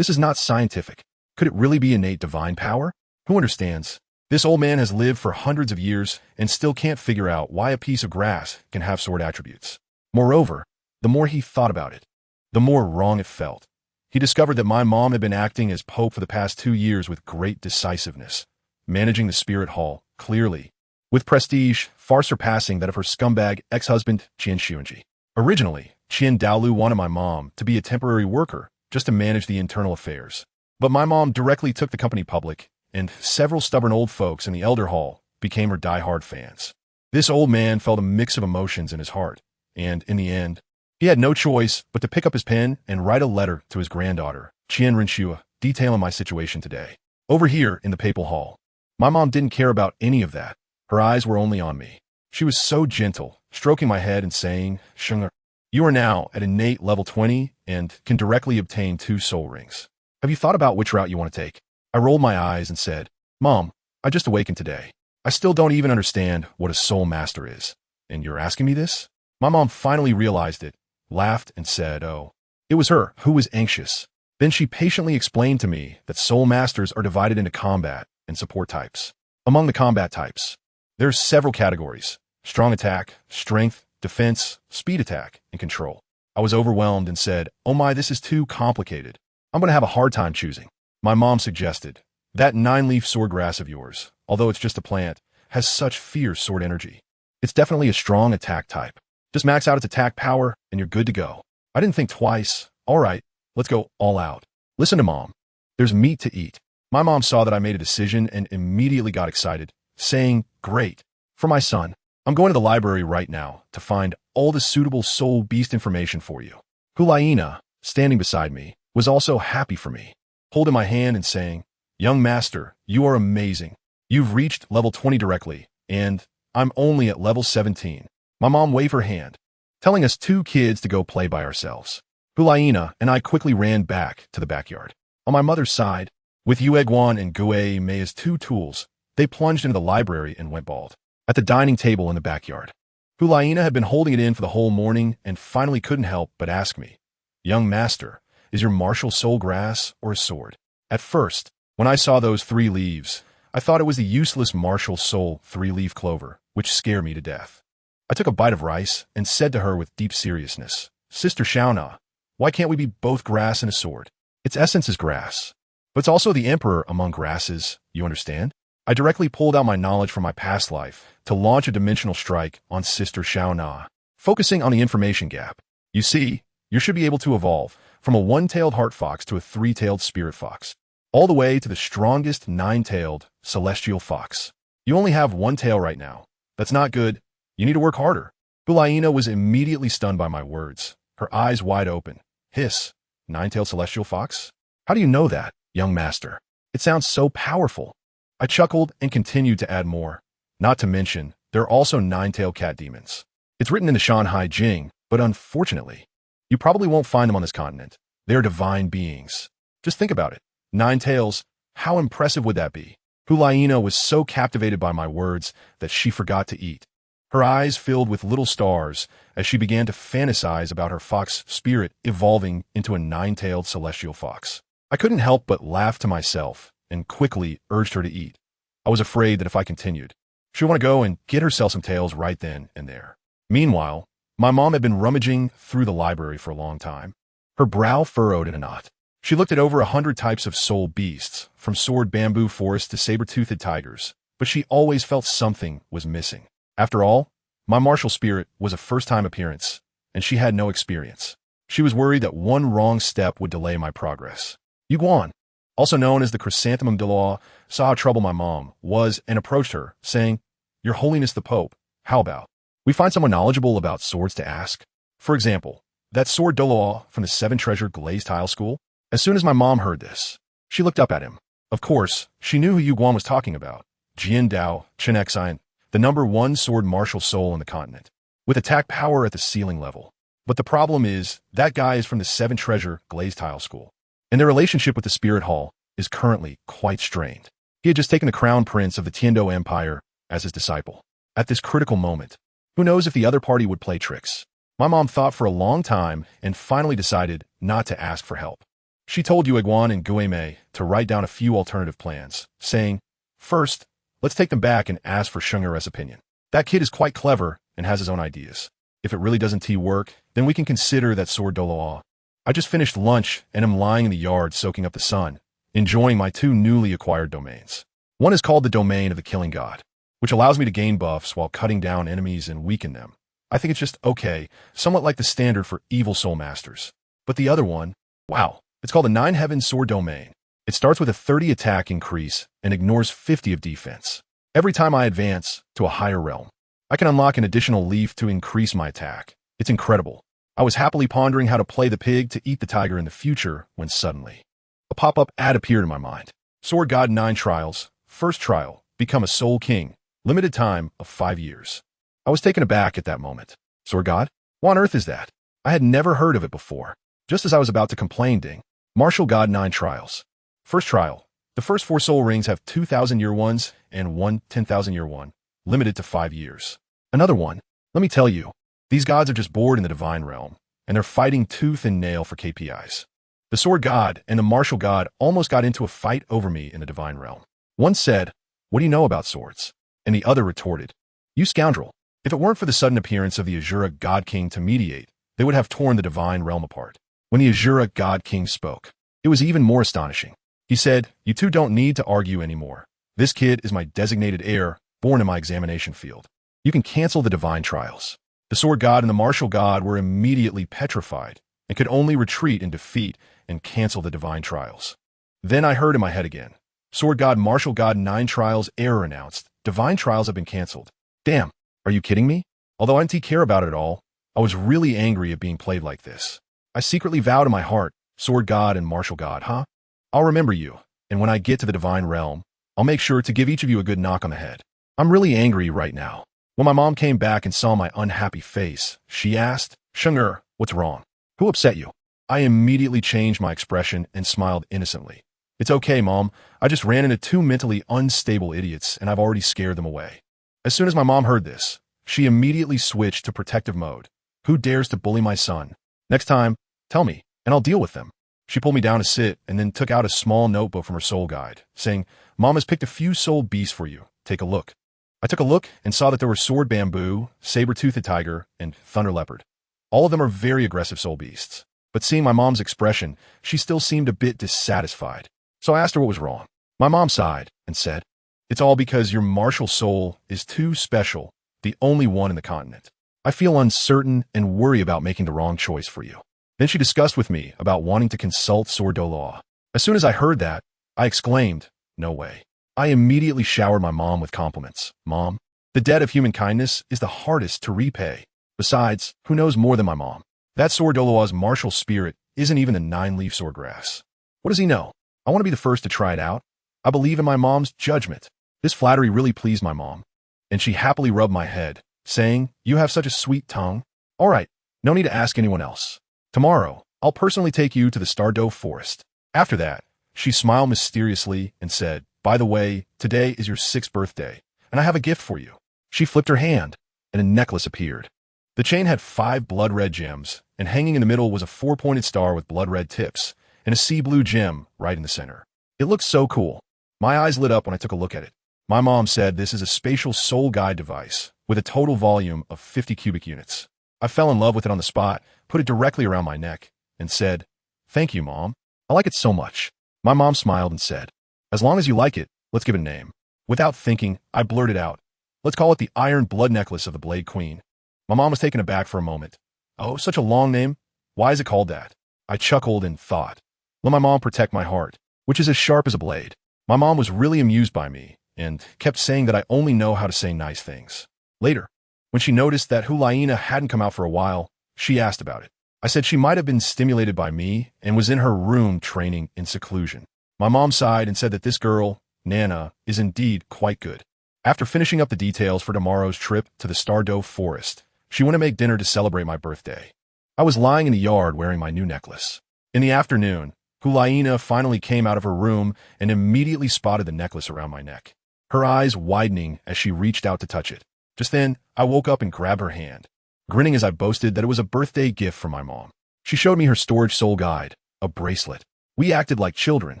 This is not scientific. Could it really be innate divine power? Who understands? This old man has lived for hundreds of years and still can't figure out why a piece of grass can have sword attributes. Moreover, the more he thought about it, the more wrong it felt. He discovered that my mom had been acting as Pope for the past 2 years with great decisiveness, managing the spirit hall, clearly, with prestige far surpassing that of her scumbag ex-husband, Renxue. Originally, Dalu wanted my mom to be a temporary worker just to manage the internal affairs. But my mom directly took the company public, and several stubborn old folks in the elder hall became her die-hard fans. This old man felt a mix of emotions in his heart, and in the end, he had no choice but to pick up his pen and write a letter to his granddaughter, Renxue, detailing my situation today. Over here in the papal hall, my mom didn't care about any of that. Her eyes were only on me. She was so gentle, stroking my head and saying, "Sheng, you are now at innate level 20 and can directly obtain 2 soul rings. Have you thought about which route you want to take?" I rolled my eyes and said, "Mom, I just awakened today. I still don't even understand what a soul master is. And you're asking me this?" My mom finally realized it, laughed, and said, "Oh, it was her who was anxious." Then she patiently explained to me that soul masters are divided into combat and support types. Among the combat types, there's several categories: strong attack, strength, defense, speed attack, and control. I was overwhelmed and said, "Oh my, this is too complicated. I'm going to have a hard time choosing." My mom suggested, "That 9-leaf swordgrass of yours, although it's just a plant, has such fierce sword energy. It's definitely a strong attack type. Just max out its attack power and you're good to go." I didn't think twice. All right, let's go all out. Listen to Mom. There's meat to eat. My mom saw that I made a decision and immediately got excited, saying, "Great. For my son, I'm going to the library right now to find all the suitable soul beast information for you." Hulaina, standing beside me, was also happy for me, holding my hand and saying, "Young master, you are amazing. You've reached level 20 directly, and I'm only at level 17. My mom waved her hand, telling us 2 kids to go play by ourselves. Hulaina and I quickly ran back to the backyard. On my mother's side, with Yueguan and Gue Mei as 2 tools, they plunged into the library and went bald. At the dining table in the backyard, Hulaina had been holding it in for the whole morning and finally couldn't help but ask me, "Young master, is your martial soul grass or a sword?" At first, when I saw those 3 leaves, I thought it was the useless martial soul 3-leaf clover, which scared me to death. I took a bite of rice and said to her with deep seriousness, "Sister Shauna, why can't we be both grass and a sword? Its essence is grass, but it's also the emperor among grasses, you understand?" I directly pulled out my knowledge from my past life to launch a dimensional strike on Sister Shauna, focusing on the information gap. You see, you should be able to evolve from a 1-tailed heart fox to a 3-tailed spirit fox, all the way to the strongest 9-tailed celestial fox. You only have 1 tail right now. That's not good. You need to work harder. Hulaina was immediately stunned by my words, her eyes wide open. "Hiss, 9-tailed celestial fox? How do you know that, young master? It sounds so powerful." I chuckled and continued to add more. Not to mention, there are also 9-tailed cat demons. It's written in the Shanghai Jing, but unfortunately, you probably won't find them on this continent. They are divine beings. Just think about it. 9 tails, how impressive would that be? Hulaina was so captivated by my words that she forgot to eat. Her eyes filled with little stars as she began to fantasize about her fox spirit evolving into a 9-tailed celestial fox. I couldn't help but laugh to myself and quickly urged her to eat. I was afraid that if I continued, she would want to go and get herself some tails right then and there. Meanwhile, my mom had been rummaging through the library for a long time. Her brow furrowed in a knot. She looked at over 100 types of soul beasts, from sword bamboo forest to saber-toothed tigers, but she always felt something was missing. After all, my martial spirit was a first-time appearance, and she had no experience. She was worried that one wrong step would delay my progress. Yuguan, also known as the Chrysanthemum Douluo, saw how troubled my mom was and approached her, saying, "Your Holiness the Pope, how about we find someone knowledgeable about swords to ask? For example, that sword Douluo from the 7-treasure glazed tile school?" As soon as my mom heard this, she looked up at him. Of course, she knew who Yuguan was talking about. Jian Dao, Chenxian, the #1 sword martial soul in the continent, with attack power at the ceiling level. But the problem is, that guy is from the 7-treasure glazed tile school, and their relationship with the Spirit Hall is currently quite strained. He had just taken the crown prince of the Tiando Empire as his disciple. At this critical moment, who knows if the other party would play tricks? My mom thought for a long time and finally decided not to ask for help. She told Yueguan and Guimei to write down a few alternative plans, saying, "First, let's take them back and ask for Sheng'er's opinion. That kid is quite clever and has his own ideas. If it really doesn't work, then we can consider that sword Douluo." I just finished lunch and am lying in the yard soaking up the sun, enjoying my two newly acquired domains. One is called the Domain of the Killing God, which allows me to gain buffs while cutting down enemies and weaken them. I think it's just okay, somewhat like the standard for evil soul masters. But the other one, wow, it's called the Nine Heaven Sword Domain. It starts with a 30 attack increase and ignores 50 of defense. Every time I advance to a higher realm, I can unlock an additional leaf to increase my attack. It's incredible. I was happily pondering how to play the pig to eat the tiger in the future when suddenly a pop-up ad appeared in my mind. Sword God 9 Trials. First trial, become a Soul King. Limited time of 5 years. I was taken aback at that moment. Sword God? What on earth is that? I had never heard of it before. Just as I was about to complain, ding. Martial God 9 Trials. First trial. The first 4 soul rings have 2,000-year ones and one 10,000-year one, limited to 5 years. Another one. Let me tell you, these gods are just bored in the divine realm, and they're fighting tooth and nail for KPIs. The sword god and the martial god almost got into a fight over me in the divine realm. One said, "What do you know about swords?" And the other retorted, "You scoundrel. If it weren't for the sudden appearance of the Azura God King to mediate, they would have torn the divine realm apart." When the Azura God King spoke, it was even more astonishing. He said, "You two don't need to argue anymore. This kid is my designated heir, born in my examination field. You can cancel the divine trials." The sword god and the martial god were immediately petrified and could only retreat in defeat and cancel the divine trials. Then I heard in my head again, sword god, martial god, 9 trials, error announced. Divine trials have been canceled. Damn, are you kidding me? Although I didn't care about it at all, I was really angry at being played like this. I secretly vowed in my heart, sword god and martial god, huh? I'll remember you, and when I get to the divine realm, I'll make sure to give each of you a good knock on the head. I'm really angry right now. When my mom came back and saw my unhappy face, she asked, "Sheng'er, what's wrong? Who upset you?" I immediately changed my expression and smiled innocently. "It's okay, Mom. I just ran into 2 mentally unstable idiots, and I've already scared them away." As soon as my mom heard this, she immediately switched to protective mode. "Who dares to bully my son? Next time, tell me, and I'll deal with them." She pulled me down to sit and then took out a small notebook from her soul guide, saying, "Mom has picked a few soul beasts for you. Take a look." I took a look and saw that there were sword bamboo, saber-toothed tiger, and thunder leopard. All of them are very aggressive soul beasts. But seeing my mom's expression, she still seemed a bit dissatisfied. So I asked her what was wrong. My mom sighed and said, "It's all because your martial soul is too special, the only one in the continent. I feel uncertain and worry about making the wrong choice for you." Then she discussed with me about wanting to consult Sword Douluo. As soon as I heard that, I exclaimed, "No way." I immediately showered my mom with compliments. "Mom, the debt of human kindness is the hardest to repay. Besides, who knows more than my mom? That Sword Douluo's martial spirit isn't even the 9-leaf swordgrass. What does he know? I want to be the first to try it out. I believe in my mom's judgment." This flattery really pleased my mom, and she happily rubbed my head, saying, "You have such a sweet tongue. All right, no need to ask anyone else. Tomorrow, I'll personally take you to the Stardow Forest." After that, she smiled mysteriously and said, "By the way, today is your 6th birthday, and I have a gift for you." She flipped her hand, and a necklace appeared. The chain had 5 blood-red gems, and hanging in the middle was a 4-pointed star with blood-red tips, and a sea-blue gem right in the center. It looked so cool. My eyes lit up when I took a look at it. My mom said this is a spatial soul guide device with a total volume of 50 cubic units. I fell in love with it on the spot, put it directly around my neck, and said, "Thank you, Mom. I like it so much." My mom smiled and said, "As long as you like it, let's give it a name." Without thinking, I blurted out, "Let's call it the Iron Blood Necklace of the Blade Queen." My mom was taken aback for a moment. "Oh, such a long name. Why is it called that?" I chuckled and thought, "Let my mom protect my heart, which is as sharp as a blade." My mom was really amused by me and kept saying that I only know how to say nice things. Later, when she noticed that Hulaina hadn't come out for a while, she asked about it. I said she might have been stimulated by me and was in her room training in seclusion. My mom sighed and said that this girl, Nana, is indeed quite good. After finishing up the details for tomorrow's trip to the Stardow Forest, she went to make dinner to celebrate my birthday. I was lying in the yard wearing my new necklace. In the afternoon, Hulaina finally came out of her room and immediately spotted the necklace around my neck, her eyes widening as she reached out to touch it. Just then, I woke up and grabbed her hand, grinning as I boasted that it was a birthday gift from my mom. She showed me her storage soul guide, a bracelet. We acted like children,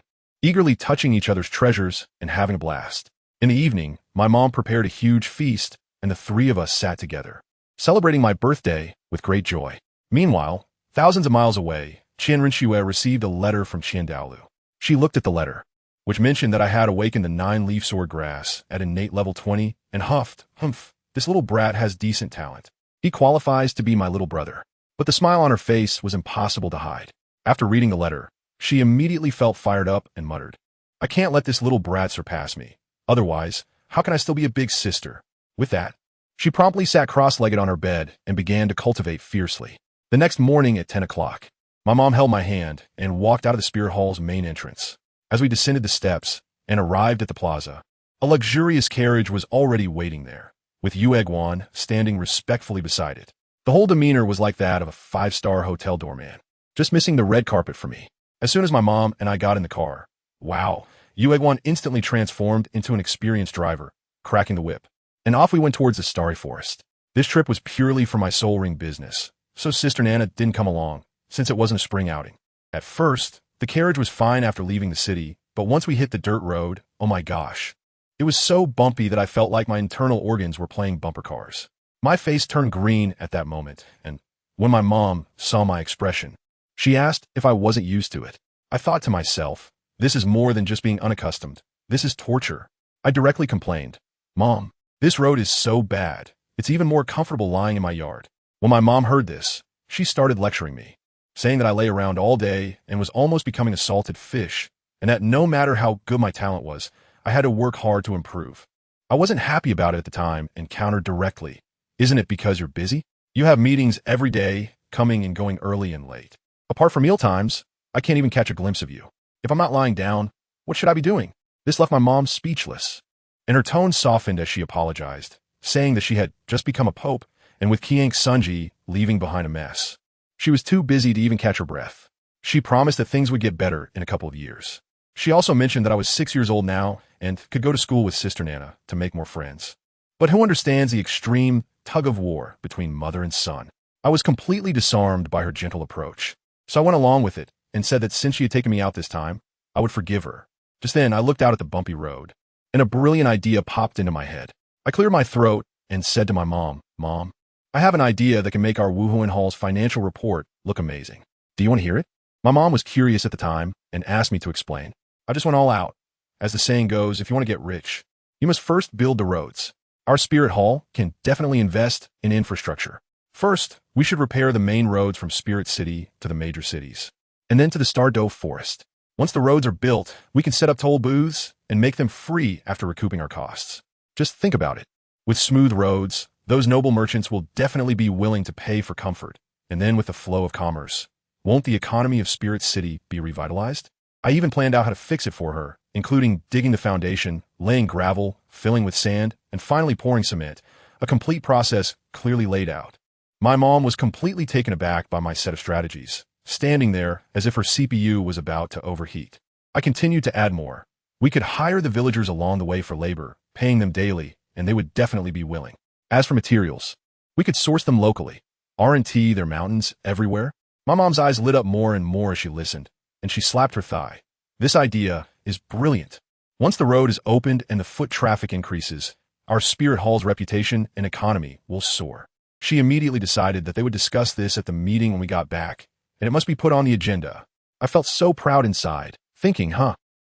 eagerly touching each other's treasures and having a blast. In the evening, my mom prepared a huge feast, and the three of us sat together, celebrating my birthday with great joy. Meanwhile, thousands of miles away, Renxue received a letter from Dalu. She looked at the letter, which mentioned that I had awakened the 9-leaf sword grass at innate level 20, and huffed, "Humph, this little brat has decent talent. He qualifies to be my little brother." But the smile on her face was impossible to hide. After reading the letter, she immediately felt fired up and muttered, "I can't let this little brat surpass me. Otherwise, how can I still be a big sister?" With that, she promptly sat cross-legged on her bed and began to cultivate fiercely. The next morning at 10 o'clock, my mom held my hand and walked out of the spirit hall's main entrance. As we descended the steps and arrived at the plaza, a luxurious carriage was already waiting there, with Yueguan standing respectfully beside it. The whole demeanor was like that of a 5-star hotel doorman, just missing the red carpet for me. As soon as my mom and I got in the car, wow, Yueguan instantly transformed into an experienced driver, cracking the whip. And off we went towards the starry forest. This trip was purely for my soul ring business, so Sister Nana didn't come along, since it wasn't a spring outing. At first, the carriage was fine after leaving the city, but once we hit the dirt road, oh my gosh. It was so bumpy that I felt like my internal organs were playing bumper cars. My face turned green at that moment, and when my mom saw my expression, she asked if I wasn't used to it. I thought to myself, this is more than just being unaccustomed. This is torture. I directly complained, "Mom, this road is so bad. It's even more comfortable lying in my yard." When my mom heard this, she started lecturing me, saying that I lay around all day and was almost becoming a salted fish, and that no matter how good my talent was, I had to work hard to improve. I wasn't happy about it at the time and countered directly, "Isn't it because you're busy? You have meetings every day, coming and going early and late. Apart from meal times, I can't even catch a glimpse of you. If I'm not lying down, what should I be doing?" This left my mom speechless, and her tone softened as she apologized, saying that she had just become a pope, and with Qiang Sunji leaving behind a mess. She was too busy to even catch her breath. She promised that things would get better in a couple of years. She also mentioned that I was 6 years old now and could go to school with Sister Nana to make more friends. But who understands the extreme tug-of-war between mother and son? I was completely disarmed by her gentle approach, so I went along with it and said that since she had taken me out this time, I would forgive her. Just then, I looked out at the bumpy road, and a brilliant idea popped into my head. I cleared my throat and said to my mom, "Mom, I have an idea that can make our Wuhuan Hall's financial report look amazing. Do you want to hear it?" My mom was curious at the time and asked me to explain. I just went all out. As the saying goes, if you want to get rich, you must first build the roads. Our Spirit Hall can definitely invest in infrastructure. First, we should repair the main roads from Spirit City to the major cities, and then to the Douluo forest. Once the roads are built, we can set up toll booths and make them free after recouping our costs. Just think about it. With smooth roads, those noble merchants will definitely be willing to pay for comfort, and then with the flow of commerce, won't the economy of Spirit City be revitalized? I even planned out how to fix it for her, including digging the foundation, laying gravel, filling with sand, and finally pouring cement, a complete process clearly laid out. My mom was completely taken aback by my set of strategies, standing there as if her CPU was about to overheat. I continued to add more. We could hire the villagers along the way for labor, paying them daily, and they would definitely be willing. As for materials, we could source them locally. R&T their mountains everywhere. My mom's eyes lit up more and more as she listened, and she slapped her thigh. This idea is brilliant. Once the road is opened and the foot traffic increases, our Spirit Hall's reputation and economy will soar. She immediately decided that they would discuss this at the meeting when we got back, and it must be put on the agenda. I felt so proud inside, thinking,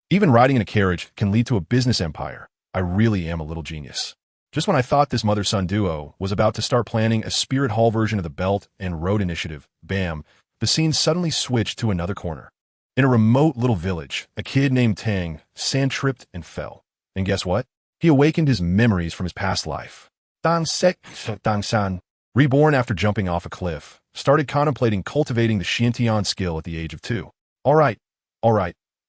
even riding in a carriage can lead to a business empire. I really am a little genius. Just when I thought this mother-son duo was about to start planning a Spirit Hall version of the Belt and Road Initiative, bam, the scene suddenly switched to another corner. In a remote little village, a kid named Tang sand-tripped and fell. And guess what? He awakened his memories from his past life. Dang San, reborn after jumping off a cliff, started contemplating cultivating the Xiantian skill at the age of 2. All right,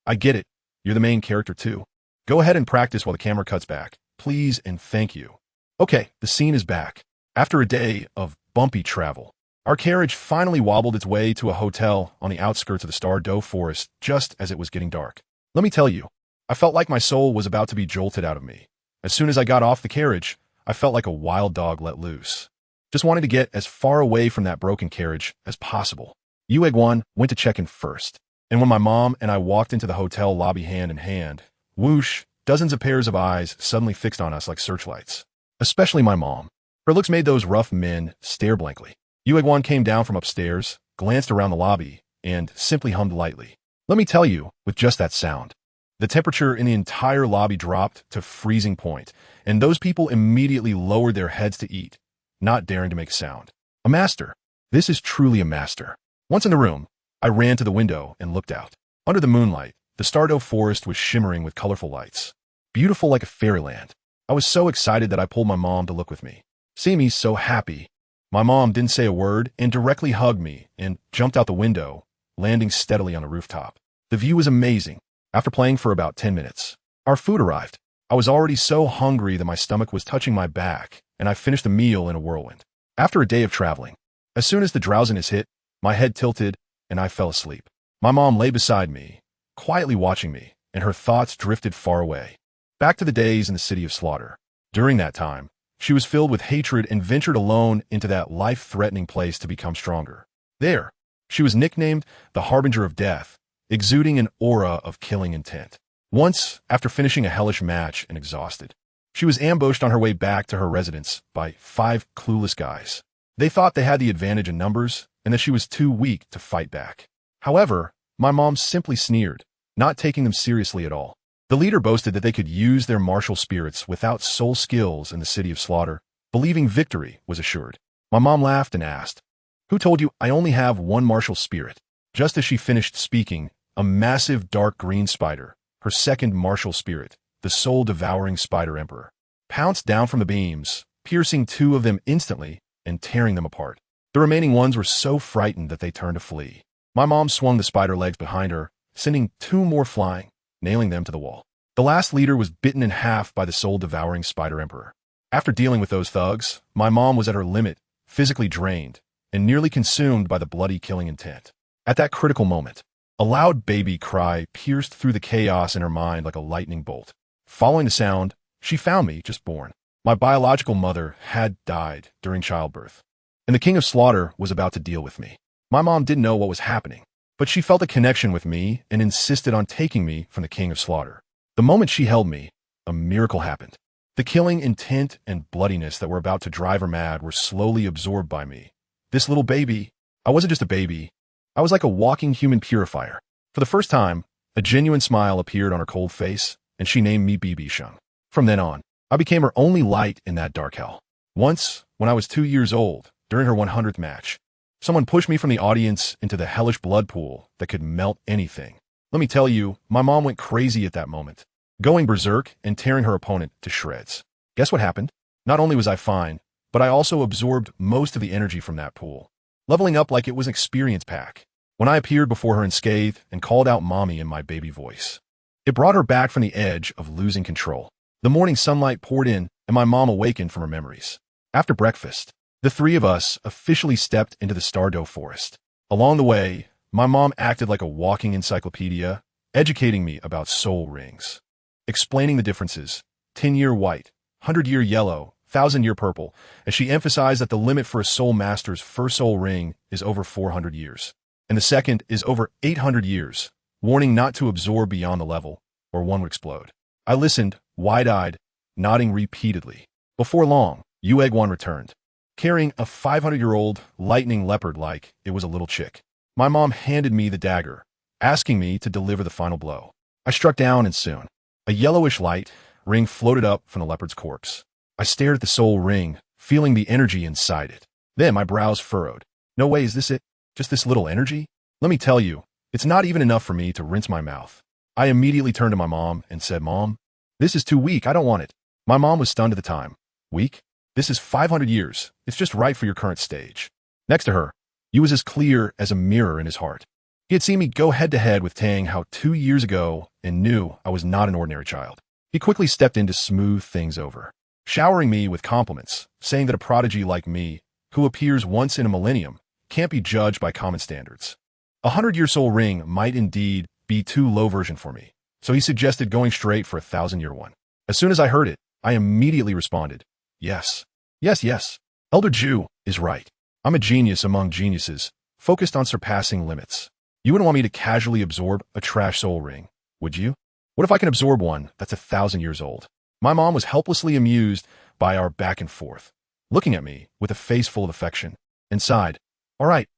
I get it. You're the main character too. Go ahead and practice while the camera cuts back. Please and thank you. Okay, the scene is back. After a day of bumpy travel, our carriage finally wobbled its way to a hotel on the outskirts of the Douluo forest just as it was getting dark. Let me tell you, I felt like my soul was about to be jolted out of me. As soon as I got off the carriage, I felt like a wild dog let loose. Just wanted to get as far away from that broken carriage as possible. Yueguan went to check in first, And when my mom and I walked into the hotel lobby hand in hand, whoosh, dozens of pairs of eyes suddenly fixed on us like searchlights. Especially my mom. Her looks made those rough men stare blankly. Yueguan came down from upstairs, glanced around the lobby, and simply hummed lightly. Let me tell you, with just that sound, the temperature in the entire lobby dropped to freezing point, and those people immediately lowered their heads to eat, not daring to make sound. A master. This is truly a master. Once in the room, I ran to the window and looked out. Under the moonlight, the Stardew forest was shimmering with colorful lights. Beautiful like a fairyland. I was so excited that I pulled my mom to look with me. See me so happy. My mom didn't say a word and directly hugged me and jumped out the window, landing steadily on a rooftop. The view was amazing. After playing for about 10 minutes, our food arrived. I was already so hungry that my stomach was touching my back, and I finished the meal in a whirlwind. After a day of traveling, as soon as the drowsiness hit, my head tilted and I fell asleep. My mom lay beside me, quietly watching me, and her thoughts drifted far away, back to the days in the city of slaughter. During that time, she was filled with hatred and ventured alone into that life-threatening place to become stronger. There, she was nicknamed the Harbinger of Death, exuding an aura of killing intent. Once, after finishing a hellish match and exhausted, she was ambushed on her way back to her residence by 5 clueless guys. They thought they had the advantage in numbers and that she was too weak to fight back. However, my mom simply sneered, not taking them seriously at all. The leader boasted that they could use their martial spirits without soul skills in the city of slaughter, believing victory was assured. My mom laughed and asked, "Who told you I only have one martial spirit?" Just as she finished speaking, a massive dark green spider, her second martial spirit, the soul-devouring Spider Emperor, pounced down from the beams, piercing 2 of them instantly and tearing them apart. The remaining ones were so frightened that they turned to flee. My mom swung the spider legs behind her, sending 2 more flying, nailing them to the wall. The last leader was bitten in half by the soul-devouring Spider Emperor. After dealing with those thugs, my mom was at her limit, physically drained, and nearly consumed by the bloody killing intent. At that critical moment, a loud baby cry pierced through the chaos in her mind like a lightning bolt. Following the sound, she found me just born. My biological mother had died during childbirth, and the King of Slaughter was about to deal with me. My mom didn't know what was happening, but she felt a connection with me and insisted on taking me from the King of Slaughter. The moment she held me, a miracle happened. The killing intent and bloodiness that were about to drive her mad were slowly absorbed by me. This little baby, I wasn't just a baby. I was like a walking human purifier. For the first time, a genuine smile appeared on her cold face, and she named me BibiSheng. From then on, I became her only light in that dark hell. Once, when I was 2 years old, during her 100th match, someone pushed me from the audience into the hellish blood pool that could melt anything. Let me tell you, my mom went crazy at that moment, going berserk and tearing her opponent to shreds. Guess what happened? Not only was I fine, but I also absorbed most of the energy from that pool, leveling up like it was an experience pack. When I appeared before her unscathed and called out mommy in my baby voice, it brought her back from the edge of losing control. The morning sunlight poured in, and my mom awakened from her memories. After breakfast, the 3 of us officially stepped into the Stardew forest. Along the way, my mom acted like a walking encyclopedia, educating me about soul rings, explaining the differences, 10-year white, 100-year yellow, 1,000-year purple, as she emphasized that the limit for a soul master's first soul ring is over 400 years, and the second is over 800 years, warning not to absorb beyond the level, or one would explode. I listened, wide-eyed, nodding repeatedly. Before long, Yueguan returned, carrying a 500-year-old lightning leopard like it was a little chick. My mom handed me the dagger, asking me to deliver the final blow. I struck down, and soon, a yellowish light ring floated up from the leopard's corpse. I stared at the soul ring, feeling the energy inside it. Then my brows furrowed. No way, is this it? Just this little energy? Let me tell you, it's not even enough for me to rinse my mouth. I immediately turned to my mom and said, "Mom, this is too weak. I don't want it." My mom was stunned at the time. "Weak? This is 500 years. It's just right for your current stage." Next to her, he was as clear as a mirror in his heart. He had seen me go head-to-head with Tang Hao 2 years ago and knew I was not an ordinary child. He quickly stepped in to smooth things over, showering me with compliments, saying that a prodigy like me, who appears once in a millennium, can't be judged by common standards. A 100-year soul ring might indeed be too low version for me, so he suggested going straight for a 1,000-year one. As soon as I heard it, I immediately responded, "Yes. Yes. Elder Ju is right. I'm a genius among geniuses, focused on surpassing limits." You wouldn't want me to casually absorb a trash soul ring, would you? What if I can absorb one that's 1,000 years old? My mom was helplessly amused by our back and forth, looking at me with a face full of affection, and sighed, all right,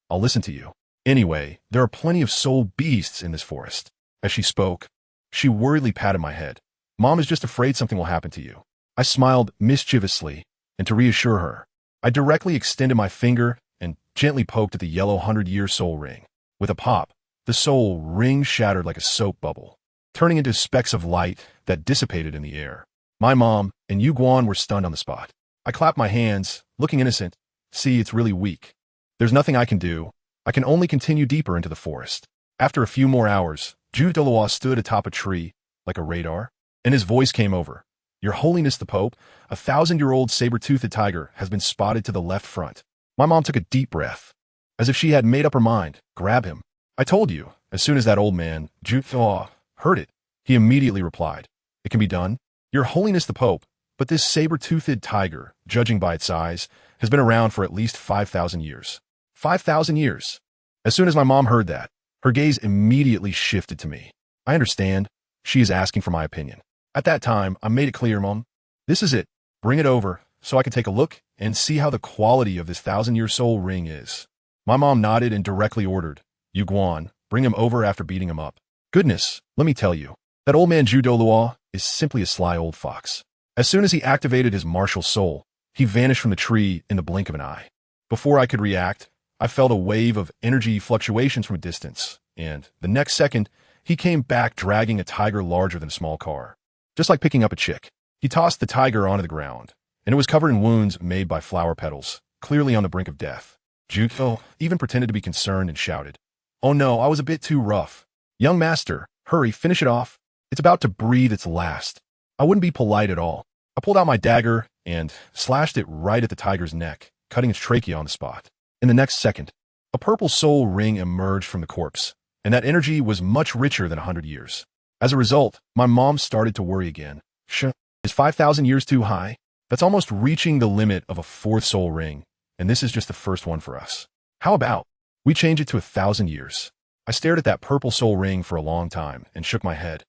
I'll listen to you. Anyway, there are plenty of soul beasts in this forest. As she spoke, she worriedly patted my head. Mom is just afraid something will happen to you. I smiled mischievously, and to reassure her, I directly extended my finger and gently poked at the yellow 100-year soul ring. With a pop, the soul ring shattered like a soap bubble, turning into specks of light that dissipated in the air. My mom and Yu Guan were stunned on the spot. I clapped my hands, looking innocent. See, it's really weak. There's nothing I can do. I can only continue deeper into the forest. After a few more hours, Douluo stood atop a tree, like a radar, and his voice came over. Your Holiness the Pope, a 1,000-year-old saber-toothed tiger has been spotted to the left front. My mom took a deep breath, as if she had made up her mind. Grab him. I told you. As soon as that old man, Douluo, heard it, he immediately replied, it can be done. Your Holiness the Pope, but this saber-toothed tiger, judging by its size, has been around for at least 5,000 years. 5,000 years. As soon as my mom heard that, her gaze immediately shifted to me. I understand. She is asking for my opinion. At that time, I made it clear, Mom. This is it. Bring it over, so I can take a look and see how the quality of this 1,000-year soul ring is. My mom nodded and directly ordered, Yu Guan, bring him over after beating him up. Goodness, let me tell you, that old man Douluo is simply a sly old fox. As soon as he activated his martial soul, he vanished from the tree in the blink of an eye. Before I could react, I felt a wave of energy fluctuations from a distance, and the next second, he came back dragging a tiger larger than a small car. Just like picking up a chick, he tossed the tiger onto the ground, and it was covered in wounds made by flower petals, clearly on the brink of death. Douluo even pretended to be concerned and shouted, oh no, I was a bit too rough. Young master, hurry, finish it off. It's about to breathe its last. I wouldn't be polite at all. I pulled out my dagger and slashed it right at the tiger's neck, cutting its trachea on the spot. In the next second, a purple soul ring emerged from the corpse, and that energy was much richer than 100 years. As a result, my mom started to worry again. Is 5,000 years too high? That's almost reaching the limit of a fourth soul ring, and this is just the first one for us. How about we change it to 1,000 years? I stared at that purple soul ring for a long time and shook my head.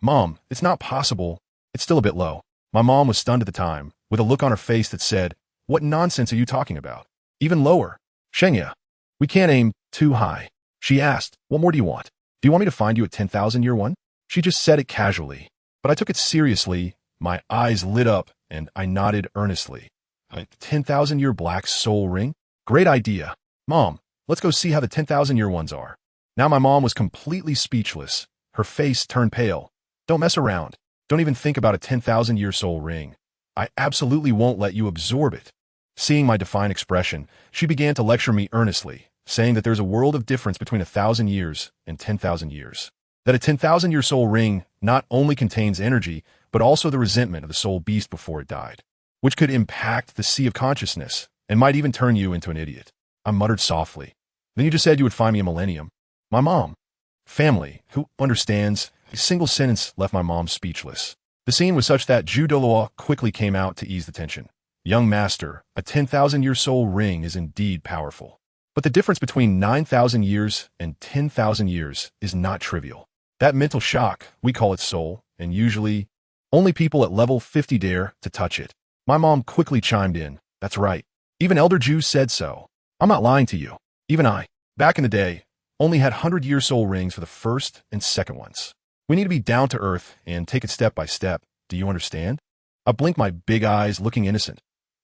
Mom, it's not possible. It's still a bit low. My mom was stunned at the time, with a look on her face that said, what nonsense are you talking about? Even lower. Shengya, we can't aim too high. She asked, what more do you want? Do you want me to find you a 10,000-year one? She just said it casually, but I took it seriously. My eyes lit up, and I nodded earnestly. A 10,000-year black soul ring? Great idea. Mom, let's go see how the 10,000-year ones are. Now my mom was completely speechless. Her face turned pale. Don't mess around. Don't even think about a 10,000-year soul ring. I absolutely won't let you absorb it. Seeing my defiant expression, she began to lecture me earnestly, saying that there's a world of difference between 1,000 years and 10,000 years. That a 10,000-year soul ring not only contains energy, but also the resentment of the soul beast before it died, which could impact the sea of consciousness and might even turn you into an idiot. I muttered softly. Then you just said you would find me a millennium. My mom. Family, who understands? A single sentence left my mom speechless. The scene was such that Douluo quickly came out to ease the tension. Young master, a 10,000-year soul ring is indeed powerful. But the difference between 9,000 years and 10,000 years is not trivial. That mental shock, we call it soul, and usually, only people at level 50 dare to touch it. My mom quickly chimed in. That's right. Even Elder Jews said so. I'm not lying to you. Even I, back in the day, only had 100-year soul rings for the first and second ones. We need to be down to earth and take it step by step. Do you understand? I blinked my big eyes, looking innocent.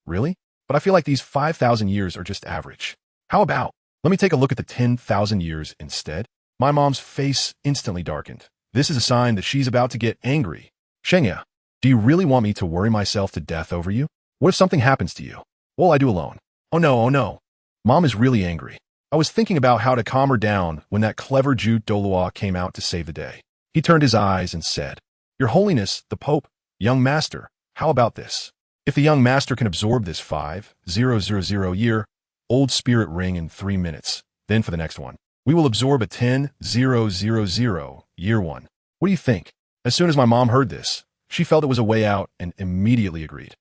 Really? But I feel like these 5,000 years are just average. How about, let me take a look at the 10,000 years instead? My mom's face instantly darkened. This is a sign that she's about to get angry. Shengya, do you really want me to worry myself to death over you? What if something happens to you? Well, I do alone. Oh no. Mom is really angry. I was thinking about how to calm her down when that clever Jew Douluo came out to save the day. He turned his eyes and said, Your Holiness, the Pope, young master, how about this? If the young master can absorb this 5,000-year old spirit ring in 3 minutes, then for the next one, we will absorb a 10,000-year one. What do you think? As soon as my mom heard this, she felt it was a way out and immediately agreed.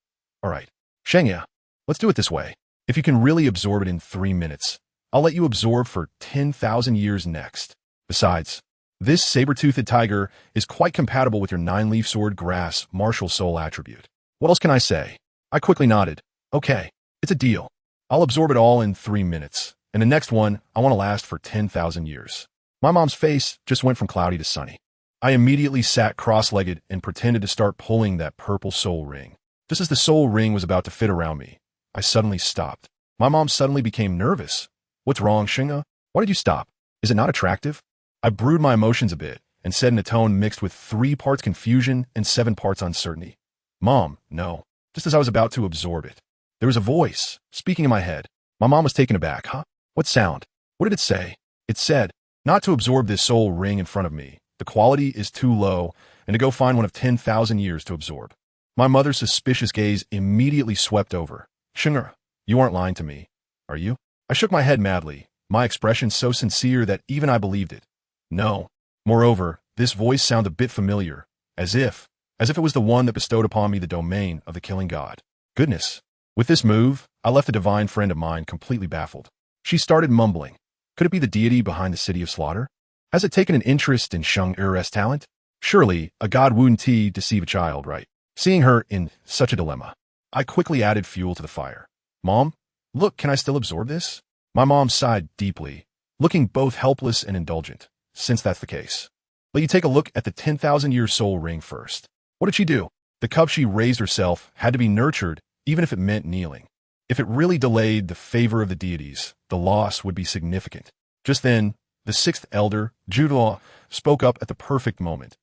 All right, Shengya, let's do it this way. If you can really absorb it in 3 minutes, I'll let you absorb for 10,000 years next. Besides, this saber-toothed tiger is quite compatible with your nine-leaf sword grass martial soul attribute. What else can I say? I quickly nodded. Okay, it's a deal. I'll absorb it all in 3 minutes, and the next one I want to last for 10,000 years. My mom's face just went from cloudy to sunny. I immediately sat cross-legged and pretended to start pulling that purple soul ring. Just as the soul ring was about to fit around me, I suddenly stopped. My mom suddenly became nervous. What's wrong, Xinga? Why did you stop? Is it not attractive? I brewed my emotions a bit and said in a tone mixed with 3 parts confusion and 7 parts uncertainty. Mom, no. Just as I was about to absorb it, there was a voice speaking in my head. My mom was taken aback. Huh? What sound? What did it say? It said, not to absorb this soul ring in front of me. The quality is too low, and to go find one of 10,000 years to absorb. My mother's suspicious gaze immediately swept over. Xinga, you aren't lying to me, are you? I shook my head madly, my expression so sincere that even I believed it. No. Moreover, this voice sounded a bit familiar, as if it was the one that bestowed upon me the domain of the killing god. Goodness. With this move, I left a divine friend of mine completely baffled. She started mumbling. Could it be the deity behind the city of slaughter? Has it taken an interest in Sheng Er's talent? Surely, a god wouldn't deceive a child, right? Seeing her in such a dilemma, I quickly added fuel to the fire. Mom, look, can I still absorb this? My mom sighed deeply, looking both helpless and indulgent. Since that's the case, let you take a look at the 10,000-year soul ring first. What did she do? The cub she raised herself had to be nurtured, even if it meant kneeling. If it really delayed the favor of the deities, the loss would be significant. Just then, the 6th elder, Douluo, spoke up at the perfect moment.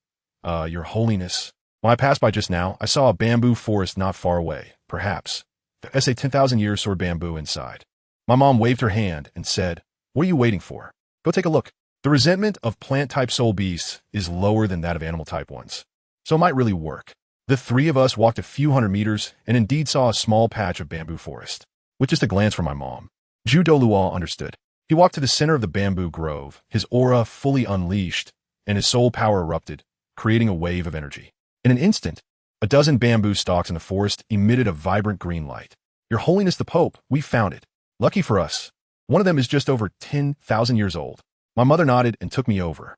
Your Holiness, when I passed by just now, I saw a bamboo forest not far away. Perhaps there's a 10,000-year sword bamboo inside. My mom waved her hand and said, what are you waiting for? Go take a look. The resentment of plant-type soul beasts is lower than that of animal-type ones, so it might really work. The 3 of us walked a few hundred meters and indeed saw a small patch of bamboo forest. With just a glance from my mom, Douluo understood. He walked to the center of the bamboo grove, his aura fully unleashed, and his soul power erupted, creating a wave of energy. In an instant, a dozen bamboo stalks in the forest emitted a vibrant green light. Your Holiness the Pope, we found it. Lucky for us. One of them is just over 10,000 years old. My mother nodded and took me over.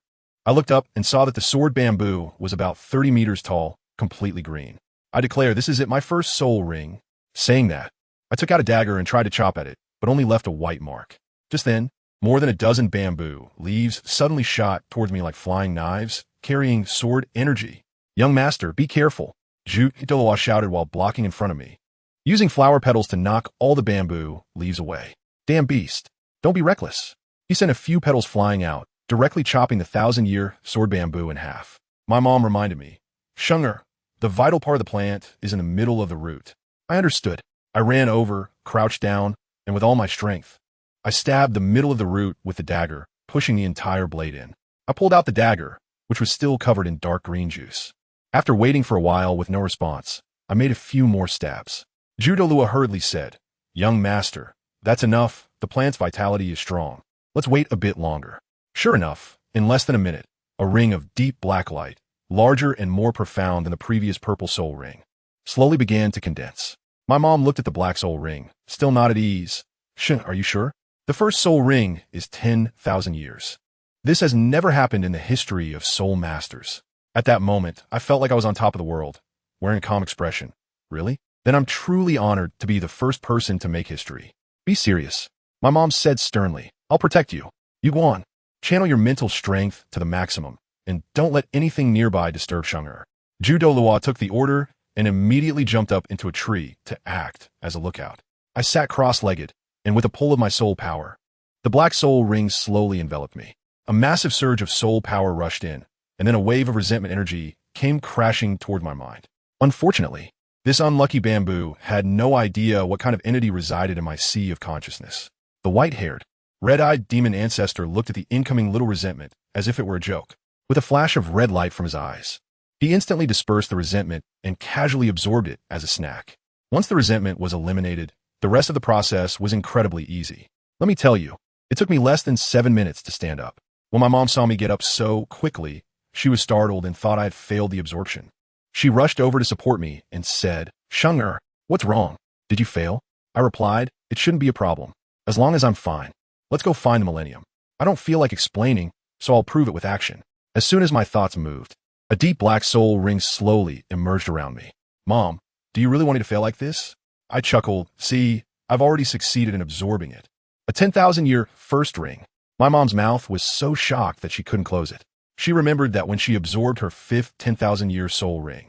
I looked up and saw that the sword bamboo was about 30 meters tall, completely green. I declare this is it, my first soul ring. Saying that, I took out a dagger and tried to chop at it, but only left a white mark. Just then, more than a dozen bamboo leaves suddenly shot towards me like flying knives, carrying sword energy. Young master, be careful, Douluo shouted while blocking in front of me, using flower petals to knock all the bamboo leaves away. Damn beast, don't be reckless. He sent a few petals flying out, directly chopping the 1,000-year sword bamboo in half. My mom reminded me, Xinga, the vital part of the plant is in the middle of the root. I understood. I ran over, crouched down, and with all my strength, I stabbed the middle of the root with the dagger, pushing the entire blade in. I pulled out the dagger, which was still covered in dark green juice. After waiting for a while with no response, I made a few more stabs. Douluo hurriedly said, Young master, that's enough. The plant's vitality is strong. Let's wait a bit longer. Sure enough, in less than a minute, a ring of deep black light, larger and more profound than the previous purple soul ring, slowly began to condense. My mom looked at the black soul ring, still not at ease. Are you sure? The first soul ring is 10,000 years. This has never happened in the history of soul masters. At that moment, I felt like I was on top of the world, wearing a calm expression. Really? Then I'm truly honored to be the first person to make history. Be serious. My mom said sternly, I'll protect you. You go on. Channel your mental strength to the maximum, and don't let anything nearby disturb Xinga. Douluo took the order and immediately jumped up into a tree to act as a lookout. I sat cross-legged, and with a pull of my soul power, the black soul ring slowly enveloped me. A massive surge of soul power rushed in, and then a wave of resentment energy came crashing toward my mind. Unfortunately, this unlucky bamboo had no idea what kind of entity resided in my sea of consciousness. The white-haired, red-eyed demon ancestor looked at the incoming little resentment as if it were a joke. With a flash of red light from his eyes, he instantly dispersed the resentment and casually absorbed it as a snack. Once the resentment was eliminated, the rest of the process was incredibly easy. Let me tell you, it took me less than 7 minutes to stand up. When my mom saw me get up so quickly, she was startled and thought I had failed the absorption. She rushed over to support me and said, Xinga, what's wrong? Did you fail? I replied, it shouldn't be a problem, as long as I'm fine. Let's go find the millennium. I don't feel like explaining, so I'll prove it with action. As soon as my thoughts moved, a deep black soul ring slowly emerged around me. Mom, do you really want me to fail like this? I chuckled. See, I've already succeeded in absorbing it. A 10,000-year first ring. My mom's mouth was so shocked that she couldn't close it. She remembered that when she absorbed her fifth 10,000-year soul ring.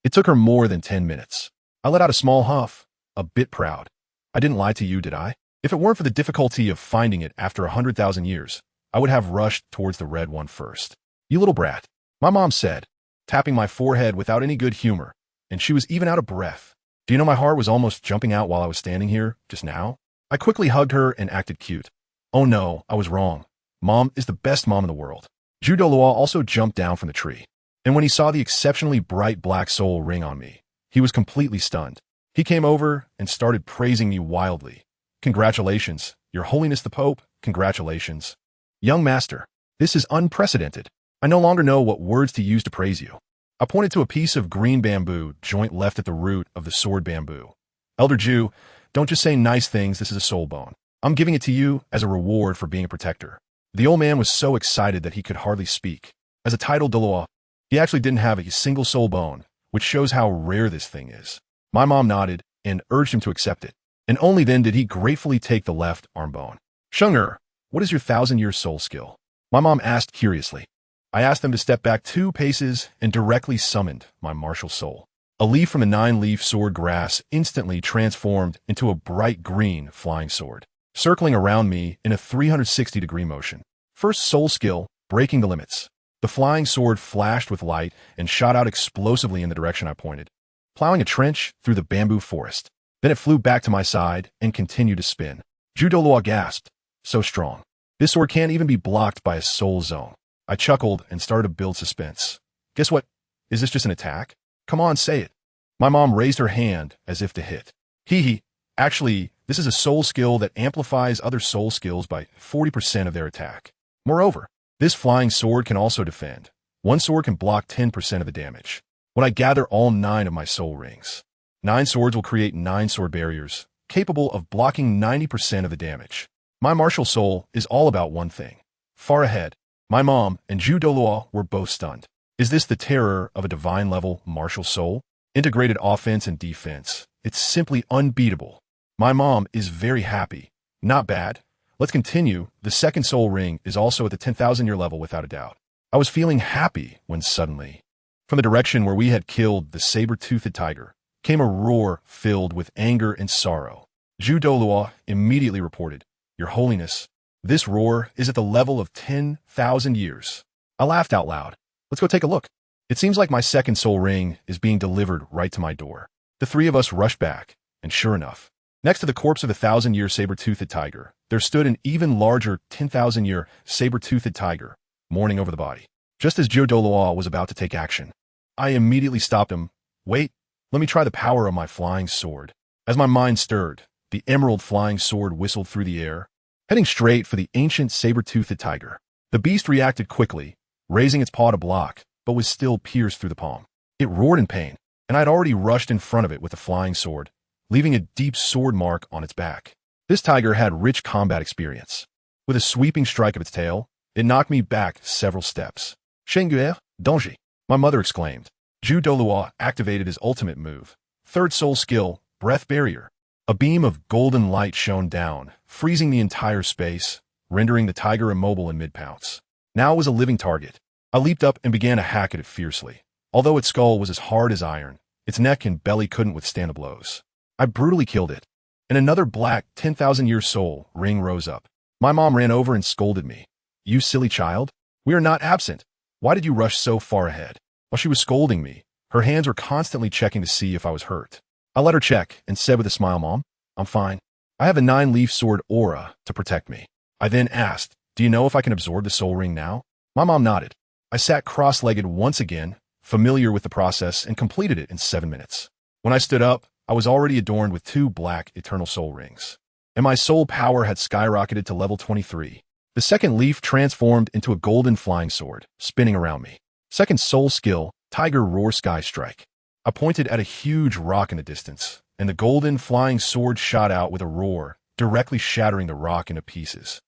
It took her more than 10 minutes. I let out a small huff, a bit proud. I didn't lie to you, did I? If it weren't for the difficulty of finding it after 100,000 years, I would have rushed towards the red one first. You little brat, my mom said, tapping my forehead without any good humor, and she was even out of breath. Do you know my heart was almost jumping out while I was standing here, just now? I quickly hugged her and acted cute. Oh no, I was wrong. Mom is the best mom in the world. Douluo also jumped down from the tree, and when he saw the exceptionally bright black soul ring on me, he was completely stunned. He came over and started praising me wildly. Congratulations, Your Holiness the Pope, congratulations. Young master, this is unprecedented. I no longer know what words to use to praise you. I pointed to a piece of green bamboo joint left at the root of the sword bamboo. Elder Jew, don't just say nice things, this is a soul bone. I'm giving it to you as a reward for being a protector. The old man was so excited that he could hardly speak. As a titled Douluo, he actually didn't have a single soul bone, which shows how rare this thing is. My mom nodded and urged him to accept it, and only then did he gratefully take the left arm bone. Sheng'er, what is your 1,000-year soul skill? My mom asked curiously. I asked them to step back 2 paces and directly summoned my martial soul. A leaf from the 9-leaf sword grass instantly transformed into a bright green flying sword, circling around me in a 360-degree motion. First soul skill, breaking the limits. The flying sword flashed with light and shot out explosively in the direction I pointed, plowing a trench through the bamboo forest. Then it flew back to my side and continued to spin. Douluo gasped. So strong. This sword can't even be blocked by a soul zone. I chuckled and started to build suspense. Guess what? Is this just an attack? Come on, say it. My mom raised her hand as if to hit. Hee. Actually, this is a soul skill that amplifies other soul skills by 40% of their attack. Moreover, this flying sword can also defend. One sword can block 10% of the damage. When I gather all 9 of my soul rings, 9 swords will create 9 sword barriers, capable of blocking 90% of the damage. My martial soul is all about one thing. Far ahead, my mom and Douluo were both stunned. Is this the terror of a divine-level martial soul? Integrated offense and defense. It's simply unbeatable. My mom is very happy. Not bad. Let's continue. The second soul ring is also at the 10,000-year level without a doubt. I was feeling happy when suddenly, from the direction where we had killed the saber-toothed tiger, came a roar filled with anger and sorrow. Douluo immediately reported, Your Holiness, this roar is at the level of 10,000 years. I laughed out loud. Let's go take a look. It seems like my second soul ring is being delivered right to my door. The 3 of us rushed back, and sure enough, next to the corpse of the 1,000-year saber-toothed tiger, there stood an even larger 10,000-year saber-toothed tiger, mourning over the body. Just as Douluo was about to take action, I immediately stopped him. Wait, let me try the power of my flying sword. As my mind stirred, the emerald flying sword whistled through the air, heading straight for the ancient saber-toothed tiger. The beast reacted quickly, raising its paw to block, but was still pierced through the palm. It roared in pain, and I'd already rushed in front of it with the flying sword, leaving a deep sword mark on its back. This tiger had rich combat experience. With a sweeping strike of its tail, it knocked me back several steps. Renxue, danger! My mother exclaimed. Douluo activated his ultimate move. Third soul skill, breath barrier. A beam of golden light shone down, freezing the entire space, rendering the tiger immobile in mid-pounce. Now it was a living target. I leaped up and began to hack at it fiercely. Although its skull was as hard as iron, its neck and belly couldn't withstand the blows. I brutally killed it, and another black 10,000-year soul ring rose up. My mom ran over and scolded me. You silly child, we are not absent. Why did you rush so far ahead? While she was scolding me, her hands were constantly checking to see if I was hurt. I let her check and said with a smile, Mom, I'm fine. I have a 9-leaf sword aura to protect me. I then asked, do you know if I can absorb the soul ring now? My mom nodded. I sat cross-legged once again, familiar with the process, and completed it in 7 minutes. When I stood up, I was already adorned with 2 black eternal soul rings, and my soul power had skyrocketed to level 23. The second leaf transformed into a golden flying sword, spinning around me. Second soul skill, Tiger Roar Sky Strike. I pointed at a huge rock in the distance, and the golden flying sword shot out with a roar, directly shattering the rock into pieces.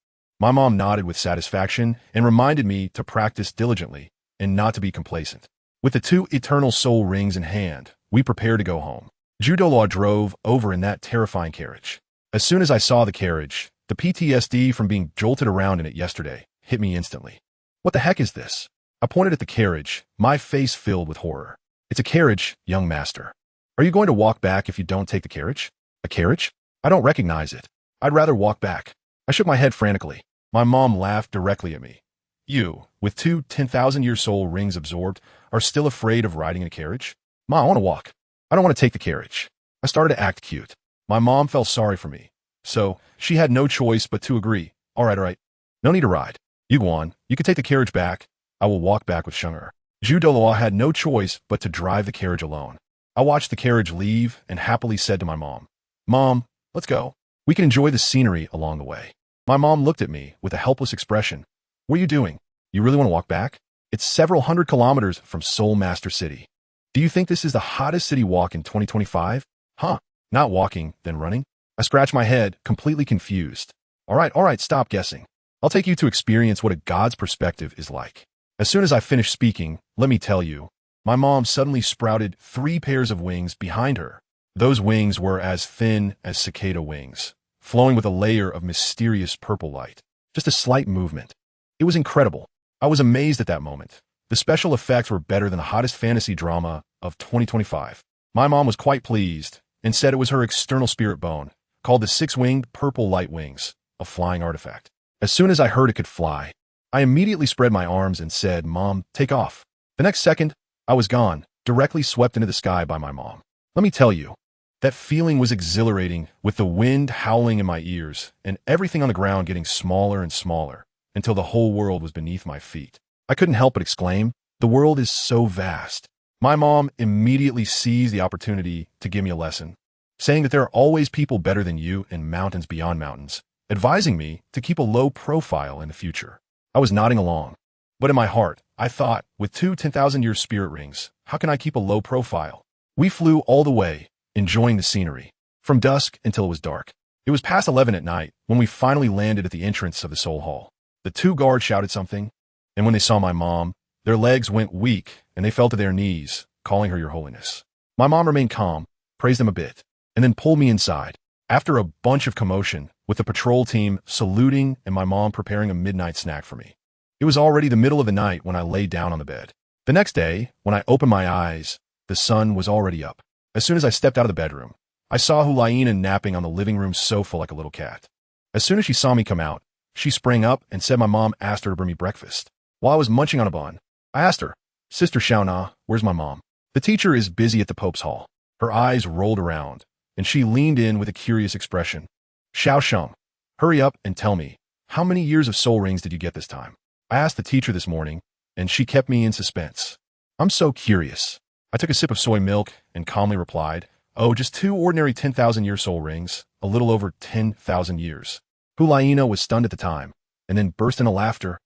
My mom nodded with satisfaction and reminded me to practice diligently and not to be complacent. With the 2 eternal soul rings in hand, we prepared to go home. Douluo drove over in that terrifying carriage. As soon as I saw the carriage, the PTSD from being jolted around in it yesterday hit me instantly. What the heck is this? I pointed at the carriage, my face filled with horror. It's a carriage, young master. Are you going to walk back if you don't take the carriage? A carriage? I don't recognize it. I'd rather walk back. I shook my head frantically. My mom laughed directly at me. You, with 2 10,000-year soul rings absorbed, are still afraid of riding in a carriage? Ma, I want to walk. I don't want to take the carriage. I started to act cute. My mom felt sorry for me, so she had no choice but to agree. All right. No need to ride. You go on. You can take the carriage back. I will walk back with Sheng'er. Douluo had no choice but to drive the carriage alone. I watched the carriage leave and happily said to my mom, Mom, let's go. We can enjoy the scenery along the way. My mom looked at me with a helpless expression. What are you doing? You really want to walk back? It's several hundred kilometers from Soul Master City. Do you think this is the hottest city walk in 2025? Huh? Not walking, then running? I scratched my head, completely confused. All right, stop guessing. I'll take you to experience what a god's perspective is like. As soon as I finished speaking, let me tell you, my mom suddenly sprouted 3 pairs of wings behind her. Those wings were as thin as cicada wings, flowing with a layer of mysterious purple light. Just a slight movement. It was incredible. I was amazed at that moment. The special effects were better than the hottest fantasy drama of 2025. My mom was quite pleased and said it was her external spirit bone, called the 6-winged purple light wings, a flying artifact. As soon as I heard it could fly, I immediately spread my arms and said, Mom, take off. The next second, I was gone, directly swept into the sky by my mom. Let me tell you, that feeling was exhilarating, with the wind howling in my ears and everything on the ground getting smaller and smaller until the whole world was beneath my feet. I couldn't help but exclaim, the world is so vast. My mom immediately seized the opportunity to give me a lesson, saying that there are always people better than you in mountains beyond mountains, advising me to keep a low profile in the future. I was nodding along, but in my heart, I thought, with 2 10,000-year spirit rings, how can I keep a low profile? We flew all the way, enjoying the scenery, from dusk until it was dark. It was past 11 at night when we finally landed at the entrance of the Soul Hall. The 2 guards shouted something, and when they saw my mom, their legs went weak and they fell to their knees, calling her Your Holiness. My mom remained calm, praised them a bit, and then pulled me inside. After a bunch of commotion, with the patrol team saluting and my mom preparing a midnight snack for me. It was already the middle of the night when I lay down on the bed. The next day, when I opened my eyes, the sun was already up. As soon as I stepped out of the bedroom, I saw Hulaina napping on the living room sofa like a little cat. As soon as she saw me come out, she sprang up and said my mom asked her to bring me breakfast. While I was munching on a bun, I asked her, Sister Xiaona, where's my mom? The teacher is busy at the Pope's Hall. Her eyes rolled around, and she leaned in with a curious expression. Xiao Sheng, hurry up and tell me, how many years of soul rings did you get this time? I asked the teacher this morning, and she kept me in suspense. I'm so curious. I took a sip of soy milk and calmly replied, oh, just 2 ordinary 10,000-year soul rings, a little over 10,000 years. Hulaina was stunned at the time, and then burst into laughter.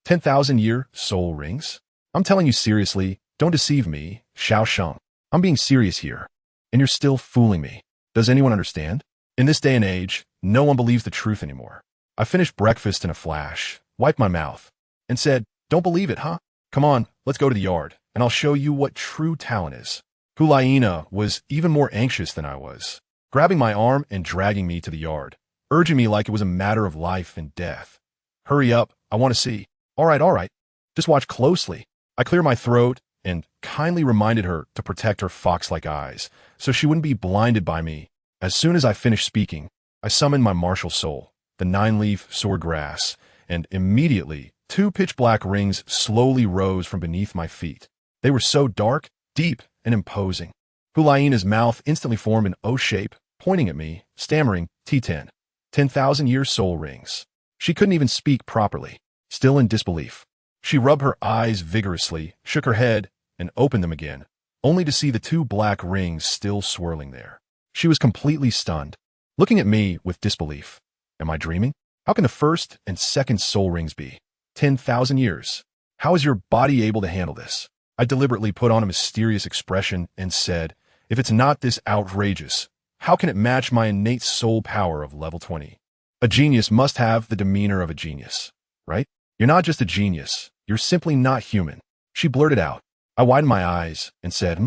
10,000-year soul rings? I'm telling you seriously, don't deceive me, Xiao Sheng. I'm being serious here, and you're still fooling me. Does anyone understand? In this day and age, no one believes the truth anymore. I finished breakfast in a flash, wiped my mouth, and said, don't believe it, huh? Come on, let's go to the yard, and I'll show you what true talent is. Hulaina was even more anxious than I was, grabbing my arm and dragging me to the yard, urging me like it was a matter of life and death. Hurry up, I want to see. All right, just watch closely. I cleared my throat and kindly reminded her to protect her fox-like eyes so she wouldn't be blinded by me. As soon as I finished speaking, I summoned my martial soul, the 9-leaf sword grass, and immediately 2 pitch-black rings slowly rose from beneath my feet. They were so dark, deep, and imposing. Hulaina's mouth instantly formed an O shape, pointing at me, stammering, T10. 10,000-year soul rings. She couldn't even speak properly, still in disbelief. She rubbed her eyes vigorously, shook her head, and opened them again, only to see the 2 black rings still swirling there. She was completely stunned, looking at me with disbelief. Am I dreaming? How can the first and second soul rings be? 10,000 years. How is your body able to handle this? I deliberately put on a mysterious expression and said, if it's not this outrageous, how can it match my innate soul power of level 20? A genius must have the demeanor of a genius, right? You're not just a genius. You're simply not human. She blurted out. I widened my eyes and said,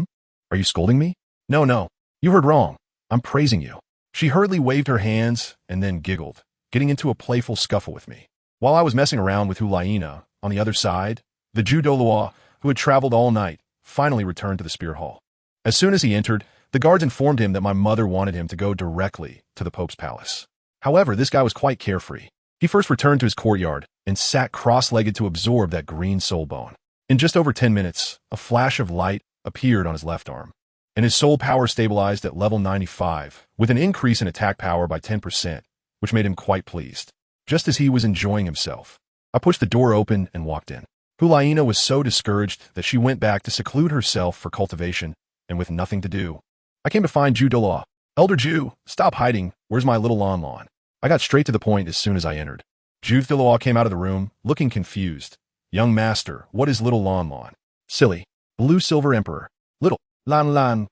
Are you scolding me? No. You heard wrong. I'm praising you. She hurriedly waved her hands and then giggled, getting into a playful scuffle with me. While I was messing around with Hulaina, on the other side, the Jew Douluo, who had traveled all night, finally returned to the Spirit Hall. As soon as he entered, the guards informed him that my mother wanted him to go directly to the Pope's palace. However, this guy was quite carefree. He first returned to his courtyard and sat cross-legged to absorb that green soul bone. In just over 10 minutes, a flash of light appeared on his left arm, and his soul power stabilized at level 95, with an increase in attack power by 10%, which made him quite pleased. Just as he was enjoying himself, I pushed the door open and walked in. Hulaina was so discouraged that she went back to seclude herself for cultivation, and with nothing to do. I came to find Jew Douluo. Elder Jew, stop hiding. Where's my little lawn? I got straight to the point as soon as I entered. Jew Douluo came out of the room, looking confused. Young master, what is little lawn? Silly. Blue Silver Emperor. Little lan.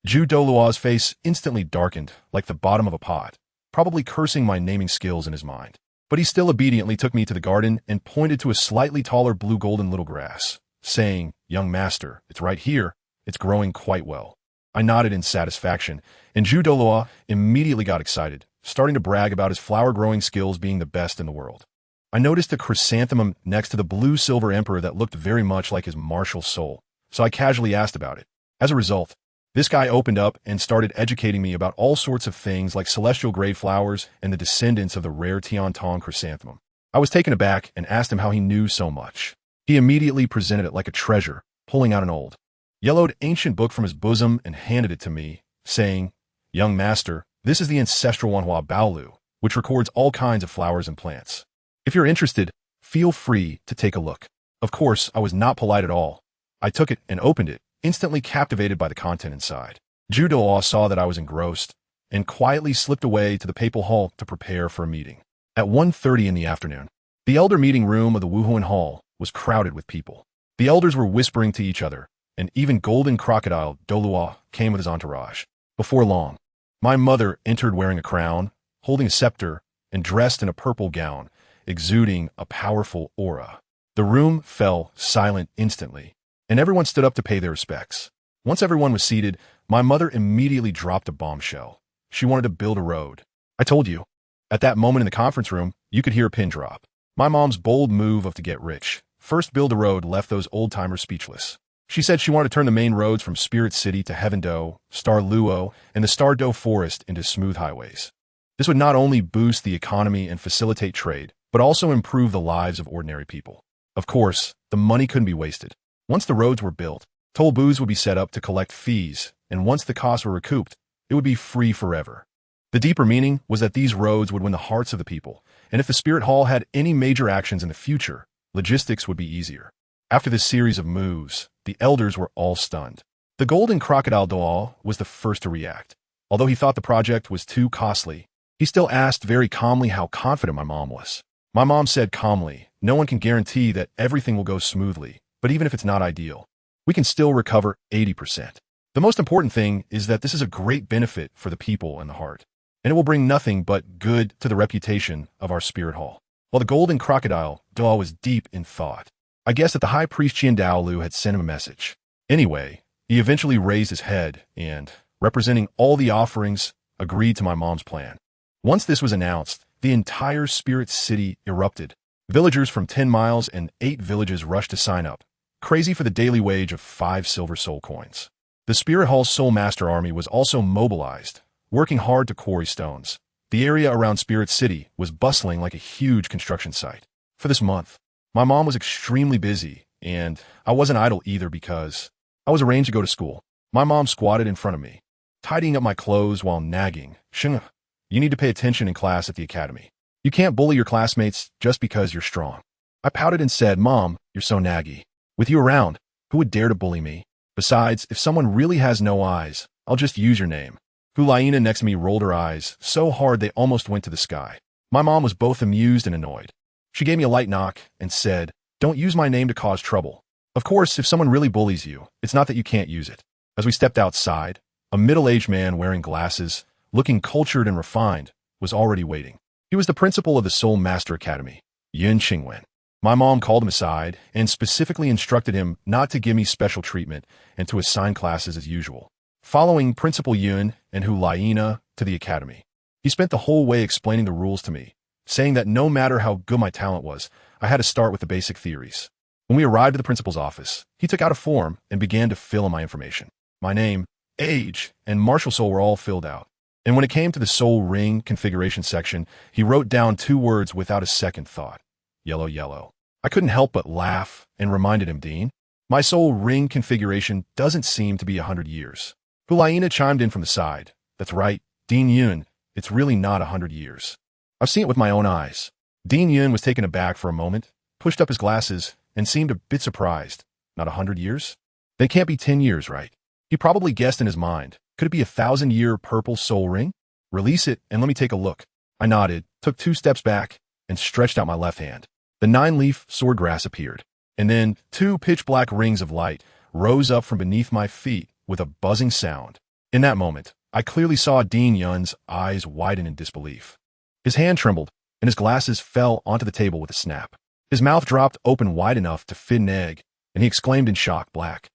Jew Douluo's face instantly darkened, like the bottom of a pot, probably cursing my naming skills in his mind. But he still obediently took me to the garden and pointed to a slightly taller blue golden little grass, saying, Young master, it's right here. It's growing quite well. I nodded in satisfaction, and Jew Douluo immediately got excited, starting to brag about his flower-growing skills being the best in the world. I noticed a chrysanthemum next to the blue silver emperor that looked very much like his martial soul, so I casually asked about it. As a result, this guy opened up and started educating me about all sorts of things like celestial-grade flowers and the descendants of the rare Tiantong chrysanthemum. I was taken aback and asked him how he knew so much. He immediately presented it like a treasure, pulling out an old, yellowed ancient book from his bosom and handed it to me, saying, Young master, this is the ancestral Wanhua Dalu, which records all kinds of flowers and plants. If you're interested, feel free to take a look. Of course, I was not polite at all. I took it and opened it, instantly captivated by the content inside. Jew Douluo saw that I was engrossed and quietly slipped away to the papal hall to prepare for a meeting. At 1:30 in the afternoon, the elder meeting room of the Wuhuan Hall was crowded with people. The elders were whispering to each other, and even Golden Crocodile Douluo came with his entourage. Before long, my mother entered wearing a crown, holding a scepter, and dressed in a purple gown, exuding a powerful aura. The room fell silent instantly, and everyone stood up to pay their respects. Once everyone was seated, my mother immediately dropped a bombshell. She wanted to build a road. I told you. At that moment in the conference room, you could hear a pin drop. My mom's bold move of to get rich, first build a road, left those old-timers speechless. She said she wanted to turn the main roads from Spirit City to Heaven Do, Star Luo, and the Star Do Forest into smooth highways. This would not only boost the economy and facilitate trade, but also improve the lives of ordinary people. Of course, the money couldn't be wasted. Once the roads were built, toll booths would be set up to collect fees, and once the costs were recouped, it would be free forever. The deeper meaning was that these roads would win the hearts of the people, and if the Spirit Hall had any major actions in the future, logistics would be easier. After this series of moves, the elders were all stunned. The Golden Crocodile Douluo was the first to react. Although he thought the project was too costly, he still asked very calmly how confident my mom was. My mom said calmly, no one can guarantee that everything will go smoothly, but even if it's not ideal, we can still recover 80%. The most important thing is that this is a great benefit for the people and the heart, and it will bring nothing but good to the reputation of our Spirit Hall. While the Golden Crocodile Douluo was deep in thought, I guessed that the High Priest Qian Dalu had sent him a message. Anyway, he eventually raised his head and, representing all the offerings, agreed to my mom's plan. Once this was announced, the entire Spirit City erupted. Villagers from 10 miles and 8 villages rushed to sign up, crazy for the daily wage of 5 silver soul coins. The Spirit Hall's Soul Master Army was also mobilized, working hard to quarry stones. The area around Spirit City was bustling like a huge construction site. For this month, my mom was extremely busy, and I wasn't idle either because I was arranged to go to school. My mom squatted in front of me, tidying up my clothes while nagging, Sheng, you need to pay attention in class at the academy. You can't bully your classmates just because you're strong. I pouted and said, Mom, you're so naggy. With you around, who would dare to bully me? Besides, if someone really has no eyes, I'll just use your name. Hulaina next to me rolled her eyes so hard they almost went to the sky. My mom was both amused and annoyed. She gave me a light knock and said, Don't use my name to cause trouble. Of course, if someone really bullies you, it's not that you can't use it. As we stepped outside, a middle-aged man wearing glasses, looking cultured and refined, was already waiting. He was the principal of the Soul Master Academy, Yun Qingwen. My mom called him aside and specifically instructed him not to give me special treatment and to assign classes as usual. Following Principal Yun and Hu Laina to the academy, he spent the whole way explaining the rules to me, saying that no matter how good my talent was, I had to start with the basic theories. When we arrived at the principal's office, he took out a form and began to fill in my information. My name, age, and martial soul were all filled out. And when it came to the soul ring configuration section, he wrote down 2 words without a second thought. Yellow, yellow. I couldn't help but laugh and reminded him, Dean, my soul ring configuration doesn't seem to be 100 years. Hu Laina chimed in from the side. That's right, Dean Yun, it's really not 100 years. I've seen it with my own eyes. Dean Yun was taken aback for a moment, pushed up his glasses, and seemed a bit surprised. Not 100 years? They can't be 10 years, right? He probably guessed in his mind. Could it be a 1,000-year purple soul ring? Release it and let me take a look. I nodded, took 2 steps back, and stretched out my left hand. The 9-leaf swordgrass appeared, and then 2 pitch-black rings of light rose up from beneath my feet with a buzzing sound. In that moment, I clearly saw Dean Yun's eyes widen in disbelief. His hand trembled, and his glasses fell onto the table with a snap. His mouth dropped open wide enough to fit an egg, and he exclaimed in shock, Black.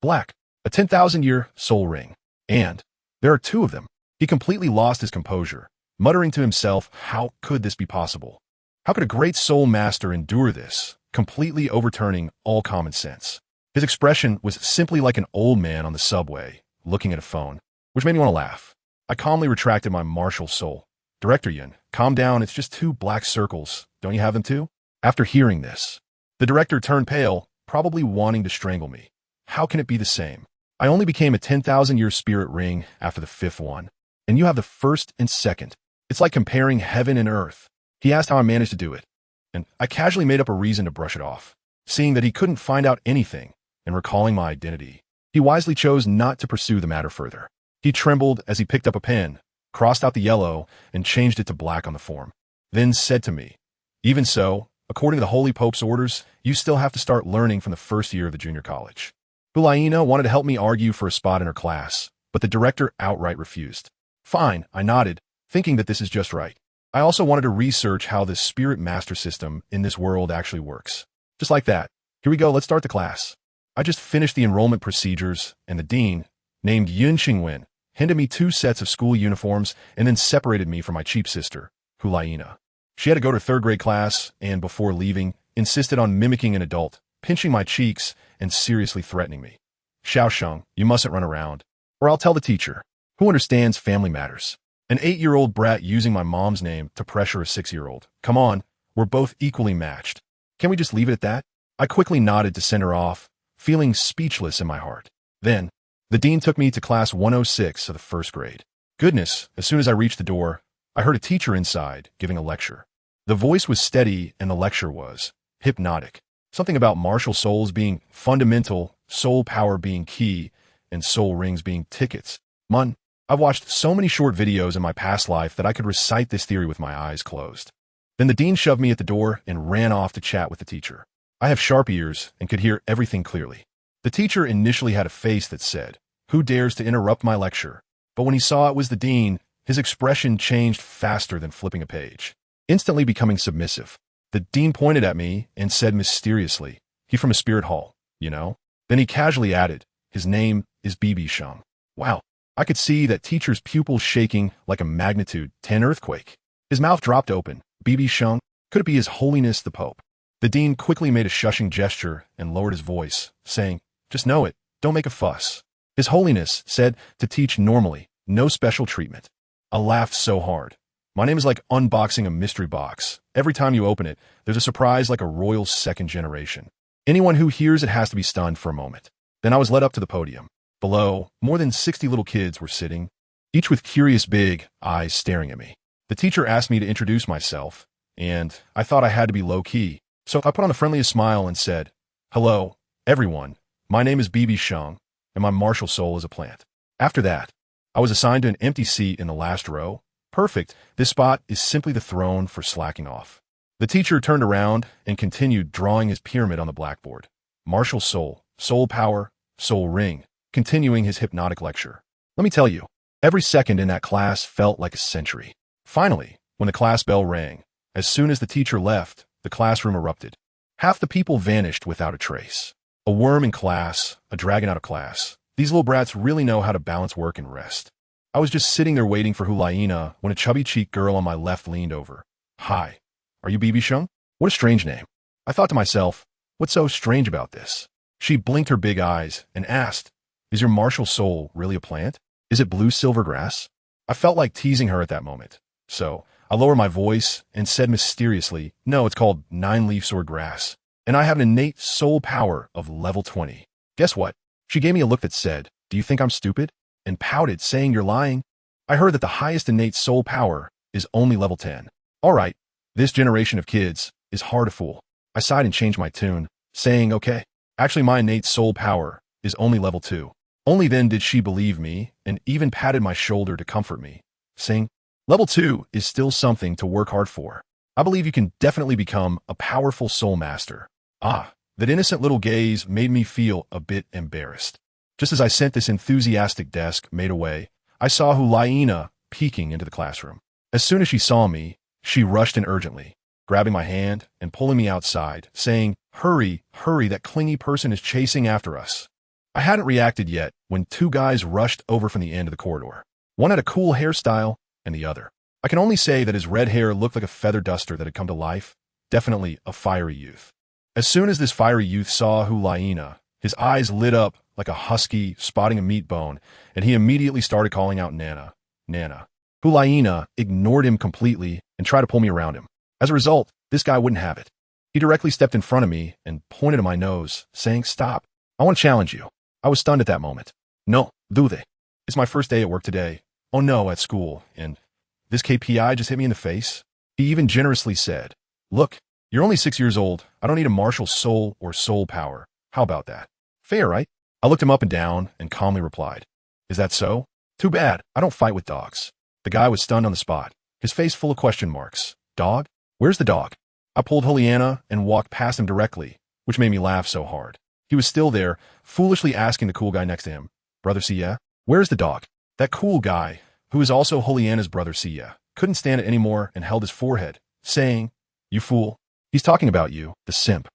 Black, a 10,000-year soul ring. And there are 2 of them. He completely lost his composure, muttering to himself, how could this be possible? How could a great soul master endure this, completely overturning all common sense? His expression was simply like an old man on the subway, looking at a phone, which made me want to laugh. I calmly retracted my martial soul. Director Yun, calm down, it's just 2 black circles. Don't you have them too? After hearing this, the director turned pale, probably wanting to strangle me. How can it be the same? I only became a 10,000-year spirit ring after the 5th one, and you have the 1st and 2nd. It's like comparing heaven and earth. He asked how I managed to do it, and I casually made up a reason to brush it off. Seeing that he couldn't find out anything, and recalling my identity, he wisely chose not to pursue the matter further. He trembled as he picked up a pen, crossed out the yellow, and changed it to black on the form. Then said to me, even so, according to the Holy Pope's orders, you still have to start learning from the 1st year of the junior college. Hu Laina wanted to help me argue for a spot in her class, but the director outright refused. Fine, I nodded, thinking that this is just right. I also wanted to research how the spirit master system in this world actually works. Just like that. Here we go, let's start the class. I just finished the enrollment procedures, and the dean, named Yun Qingwen, handed me 2 sets of school uniforms and then separated me from my cheap sister, Hu Laina. She had to go to 3rd grade class and, before leaving, insisted on mimicking an adult, pinching my cheeks and seriously threatening me. Xiaosheng, you mustn't run around, or I'll tell the teacher, who understands family matters. An 8-year-old brat using my mom's name to pressure a 6-year-old. Come on, we're both equally matched. Can we just leave it at that? I quickly nodded to send her off, feeling speechless in my heart. Then, the dean took me to class 106 of the 1st grade. Goodness, as soon as I reached the door, I heard a teacher inside giving a lecture. The voice was steady and the lecture was hypnotic. Something about martial souls being fundamental, soul power being key, and soul rings being tickets. I've watched so many short videos in my past life that I could recite this theory with my eyes closed. Then the dean shoved me at the door and ran off to chat with the teacher. I have sharp ears and could hear everything clearly. The teacher initially had a face that said, who dares to interrupt my lecture? But when he saw it was the dean, his expression changed faster than flipping a page, instantly becoming submissive. The dean pointed at me and said mysteriously, he from a spirit hall, you know? Then he casually added, his name is BibiSheng. Wow, I could see that teacher's pupils shaking like a magnitude 10 earthquake. His mouth dropped open. BibiSheng? Could it be His Holiness the Pope? The dean quickly made a shushing gesture and lowered his voice, saying, just know it, don't make a fuss. His Holiness said to teach normally, no special treatment. I laughed so hard. My name is like unboxing a mystery box. Every time you open it, there's a surprise like a royal 2nd generation. Anyone who hears it has to be stunned for a moment. Then I was led up to the podium. Below, more than 60 little kids were sitting, each with curious big eyes staring at me. The teacher asked me to introduce myself, and I thought I had to be low-key. So I put on the friendliest smile and said, hello, everyone. My name is BibiSheng, and my martial soul is a plant. After that, I was assigned to an empty seat in the last row. Perfect. This spot is simply the throne for slacking off. The teacher turned around and continued drawing his pyramid on the blackboard. Martial soul, soul power, soul ring, continuing his hypnotic lecture. Let me tell you, every second in that class felt like a century. Finally, when the class bell rang. As soon as the teacher left, the classroom erupted. Half the people vanished without a trace. A worm in class, a dragon out of class. These little brats really know how to balance work and rest. I was just sitting there waiting for Hulaina when a chubby-cheeked girl on my left leaned over. Hi, are you BibiSheng? What a strange name. I thought to myself, what's so strange about this? She blinked her big eyes and asked, is your martial soul really a plant? Is it blue silver grass? I felt like teasing her at that moment. So I lowered my voice and said mysteriously, no, it's called 9-leaf sword grass. And I have an innate soul power of level 20. Guess what? She gave me a look that said, do you think I'm stupid? And pouted, saying you're lying. I heard that the highest innate soul power is only level 10. All right, this generation of kids is hard to fool. I sighed and changed my tune, saying, okay, actually my innate soul power is only level 2. Only then did she believe me and even patted my shoulder to comfort me, saying, level 2 is still something to work hard for. I believe you can definitely become a powerful soul master. That innocent little gaze made me feel a bit embarrassed. Just as I sent this enthusiastic desk made away, I saw Hulaina peeking into the classroom. As soon as she saw me, she rushed in urgently, grabbing my hand and pulling me outside, saying, hurry, hurry, that clingy person is chasing after us. I hadn't reacted yet when 2 guys rushed over from the end of the corridor. One had a cool hairstyle and the other. I can only say that his red hair looked like a feather duster that had come to life. Definitely a fiery youth. As soon as this fiery youth saw Hulaina, his eyes lit up like a husky spotting a meat bone, and he immediately started calling out Nana, Nana. Hulaina ignored him completely and tried to pull me around him. As a result, this guy wouldn't have it. He directly stepped in front of me and pointed at my nose, saying, stop. I want to challenge you. I was stunned at that moment. No, dude. It's my first day at work today. Oh no, at school. And this KPI just hit me in the face. He even generously said, look, you're only 6 years old. I don't need a martial soul or soul power. How about that? Fair, right? I looked him up and down and calmly replied, is that so? Too bad. I don't fight with dogs. The guy was stunned on the spot, his face full of question marks. Dog? Where's the dog? I pulled Juliana and walked past him directly, which made me laugh so hard. He was still there, foolishly asking the cool guy next to him, Brother Sia, where's the dog? That cool guy, who is also Juliana's brother Sia, couldn't stand it anymore and held his forehead, saying, you fool. He's talking about you, the simp.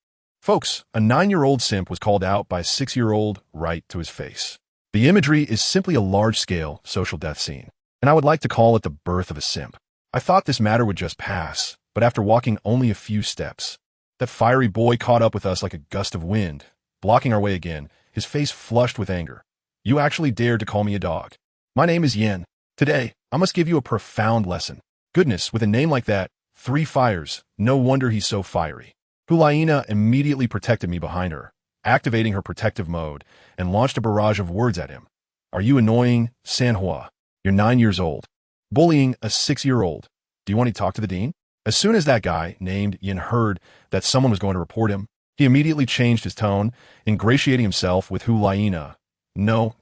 Folks, a 9-year-old simp was called out by a 6-year-old right to his face. The imagery is simply a large-scale social death scene, and I would like to call it the birth of a simp. I thought this matter would just pass, but after walking only a few steps, that fiery boy caught up with us like a gust of wind, blocking our way again, his face flushed with anger. You actually dared to call me a dog. My name is Yen. Today, I must give you a profound lesson. Goodness, with a name like that, 3 fires, no wonder he's so fiery. Hulaina immediately protected me behind her, activating her protective mode, and launched a barrage of words at him. Are you annoying, Sanhua? You're 9 years old. Bullying a 6-year-old. Do you want to talk to the dean? As soon as that guy, named Yin, heard that someone was going to report him, he immediately changed his tone, ingratiating himself with Hulaina. No,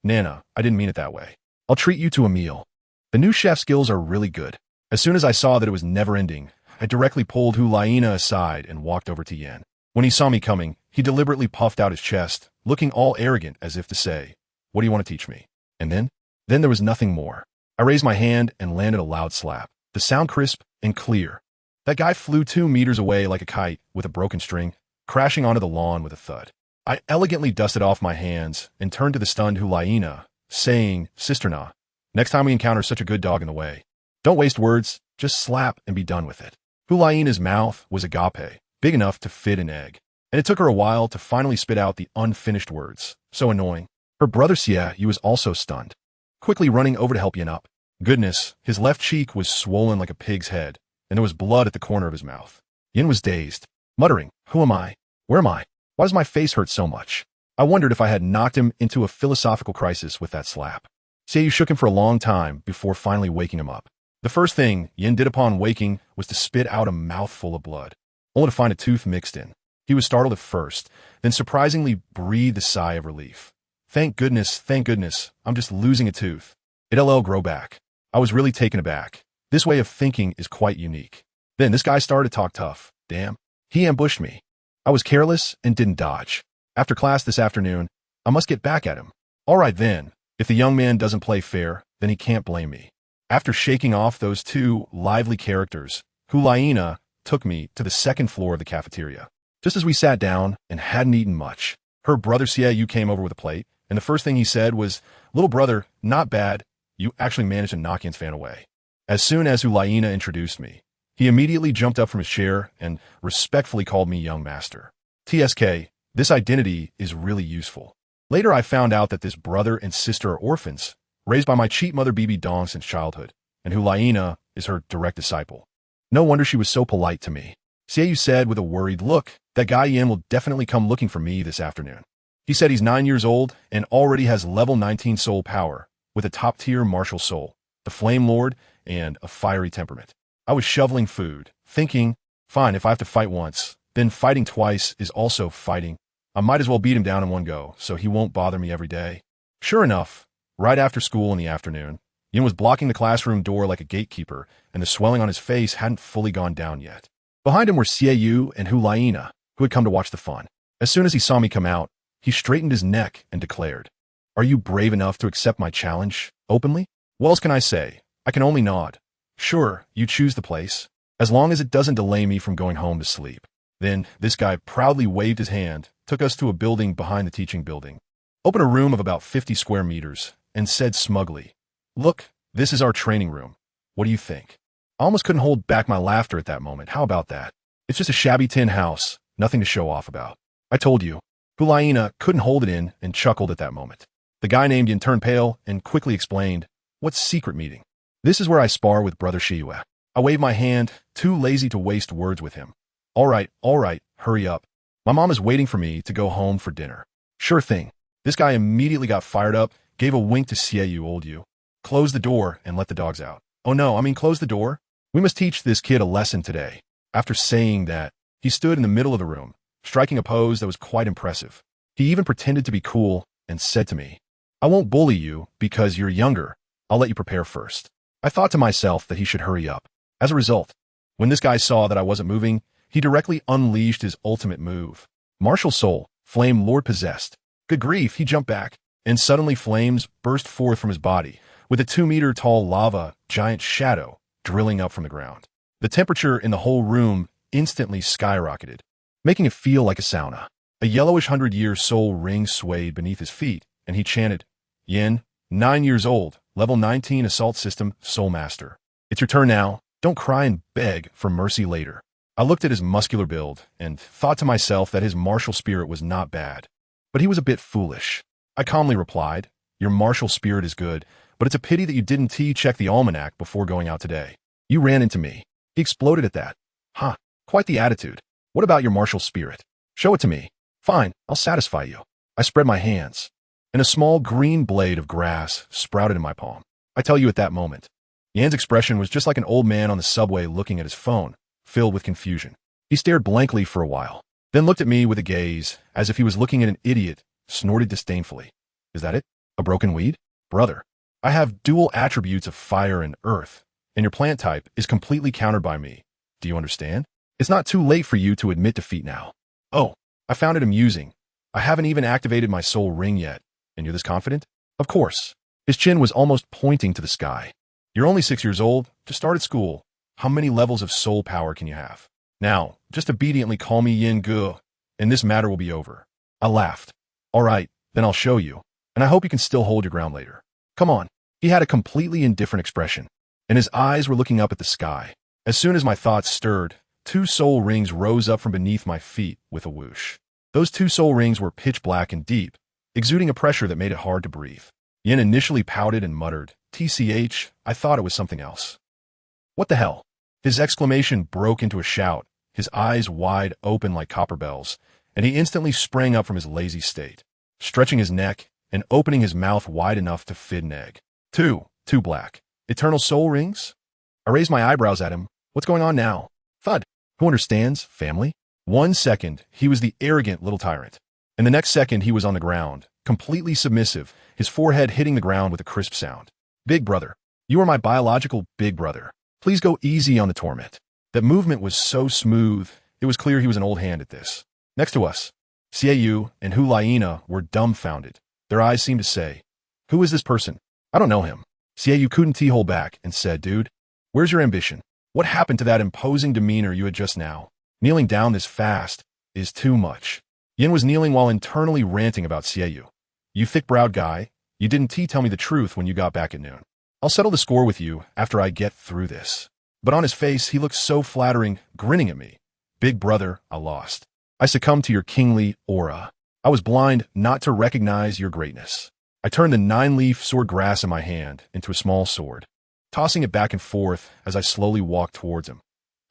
Nana, I didn't mean it that way. I'll treat you to a meal. The new chef skills are really good. As soon as I saw that it was never-ending, I directly pulled Hulaina aside and walked over to Yen. When he saw me coming, he deliberately puffed out his chest, looking all arrogant as if to say, what do you want to teach me? And then there was nothing more. I raised my hand and landed a loud slap, the sound crisp and clear. That guy flew 2 meters away like a kite with a broken string, crashing onto the lawn with a thud. I elegantly dusted off my hands and turned to the stunned Hulaina, saying, Sister Na, next time we encounter such a good dog in the way, don't waste words, just slap and be done with it. Hulaina's mouth was agape, big enough to fit an egg, and it took her a while to finally spit out the unfinished words. So annoying. Her brother Xie was also stunned, quickly running over to help Yin up. Goodness, his left cheek was swollen like a pig's head, and there was blood at the corner of his mouth. Yin was dazed, muttering, who am I? Where am I? Why does my face hurt so much? I wondered if I had knocked him into a philosophical crisis with that slap. Xie shook him for a long time before finally waking him up. The first thing Yin did upon waking was to spit out a mouthful of blood, only to find a tooth mixed in. He was startled at first, then surprisingly breathed a sigh of relief. Thank goodness, I'm just losing a tooth. It'll grow back. I was really taken aback. This way of thinking is quite unique. Then this guy started to talk tough. Damn, he ambushed me. I was careless and didn't dodge. After class this afternoon, I must get back at him. All right then, if the young man doesn't play fair, then he can't blame me. After shaking off those two lively characters, Hulaina took me to the second floor of the cafeteria. Just as we sat down and hadn't eaten much, her brother Xiaoyu came over with a plate, and the first thing he said was, "Little brother, not bad. You actually managed to knock Yan's fan away." As soon as Hulaina introduced me, he immediately jumped up from his chair and respectfully called me young master. TSK, this identity is really useful. Later I found out that this brother and sister are orphans, raised by my cheat mother BibiDong since childhood, and Hulaina is her direct disciple. No wonder she was so polite to me. Xiaoyu said with a worried look that Guy Yin will definitely come looking for me this afternoon. He said he's 9 years old and already has level 19 soul power, with a top-tier martial soul, the Flame Lord, and a fiery temperament. I was shoveling food, thinking, fine, if I have to fight once, then fighting twice is also fighting. I might as well beat him down in one go, so he won't bother me every day. Sure enough, right after school in the afternoon, Yin was blocking the classroom door like a gatekeeper, and the swelling on his face hadn't fully gone down yet. Behind him were Xiaoyu and Hulaina, who had come to watch the fun. As soon as he saw me come out, he straightened his neck and declared, "Are you brave enough to accept my challenge, openly?" What else can I say? I can only nod. Sure, you choose the place, as long as it doesn't delay me from going home to sleep. Then, this guy proudly waved his hand, took us to a building behind the teaching building, opened a room of about 50 square meters, and said smugly, "Look, this is our training room. What do you think?" I almost couldn't hold back my laughter at that moment. How about that? It's just a shabby tin house, nothing to show off about. I told you. Hulaina couldn't hold it in and chuckled at that moment. The guy named Yin turned pale and quickly explained, "What's secret meeting?" "This is where I spar with Brother Shiyue." I waved my hand, too lazy to waste words with him. All right, hurry up. My mom is waiting for me to go home for dinner." "Sure thing." This guy immediately got fired up, gave a wink to Xiaoyu, "Old you. Close the door and let the dogs out." "Oh no, close the door. We must teach this kid a lesson today." After saying that, he stood in the middle of the room, striking a pose that was quite impressive. He even pretended to be cool and said to me, "I won't bully you because you're younger. I'll let you prepare first." I thought to myself that he should hurry up. As a result, when this guy saw that I wasn't moving, he directly unleashed his ultimate move. Martial Soul, Flame Lord possessed. Good grief, he jumped back, and suddenly flames burst forth from his body, with a 2-meter-tall lava giant shadow drilling up from the ground. The temperature in the whole room instantly skyrocketed, making it feel like a sauna. A yellowish 100-year soul ring swayed beneath his feet, and he chanted, "Yin, 9 years old, level 19 assault system, soul master. It's your turn now. Don't cry and beg for mercy later." I looked at his muscular build and thought to myself that his martial spirit was not bad, but he was a bit foolish. I calmly replied, "Your martial spirit is good, but it's a pity that you didn't check the almanac before going out today. You ran into me." He exploded at that. "Huh, quite the attitude. What about your martial spirit? Show it to me." "Fine, I'll satisfy you." I spread my hands, and a small green blade of grass sprouted in my palm. I tell you, at that moment, Yan's expression was just like an old man on the subway looking at his phone, filled with confusion. He stared blankly for a while, then looked at me with a gaze as if he was looking at an idiot, snorted disdainfully. "Is that it? A broken weed? Brother, I have dual attributes of fire and earth, and your plant type is completely countered by me. Do you understand? It's not too late for you to admit defeat now." "Oh, I found it amusing. I haven't even activated my soul ring yet, and you're this confident?" "Of course." His chin was almost pointing to the sky. "You're only 6 years old, just started school. How many levels of soul power can you have? Now, just obediently call me Yin Gu, and this matter will be over." I laughed. "All right, then I'll show you, and I hope you can still hold your ground later. Come on." He had a completely indifferent expression, and his eyes were looking up at the sky. As soon as my thoughts stirred, 2 soul rings rose up from beneath my feet with a whoosh. Those 2 soul rings were pitch black and deep, exuding a pressure that made it hard to breathe. Yin initially pouted and muttered, "TCH, I thought it was something else." "What the hell?" His exclamation broke into a shout, his eyes wide open like copper bells, and he instantly sprang up from his lazy state, stretching his neck and opening his mouth wide enough to fit an egg. Two black. Eternal soul rings? I raised my eyebrows at him. What's going on now? Thud. Who understands? Family? 1 second, he was the arrogant little tyrant. And the next second, he was on the ground, completely submissive, his forehead hitting the ground with a crisp sound. "Big brother. You are my biological big brother. Please go easy on the torment." That movement was so smooth, it was clear he was an old hand at this. Next to us, Xiaoyu and Hulaina were dumbfounded. Their eyes seemed to say, "Who is this person? I don't know him." Xiaoyu couldn't hold back and said, "Dude, where's your ambition? What happened to that imposing demeanor you had just now? Kneeling down this fast is too much." Yin was kneeling while internally ranting about Xiaoyu. "You thick-browed guy, you didn't tell me the truth when you got back at noon. I'll settle the score with you after I get through this." But on his face, he looked so flattering, grinning at me. "Big brother, I lost. I succumbed to your kingly aura. I was blind not to recognize your greatness." I turned the 9-leaf sword grass in my hand into a small sword, tossing it back and forth as I slowly walked towards him.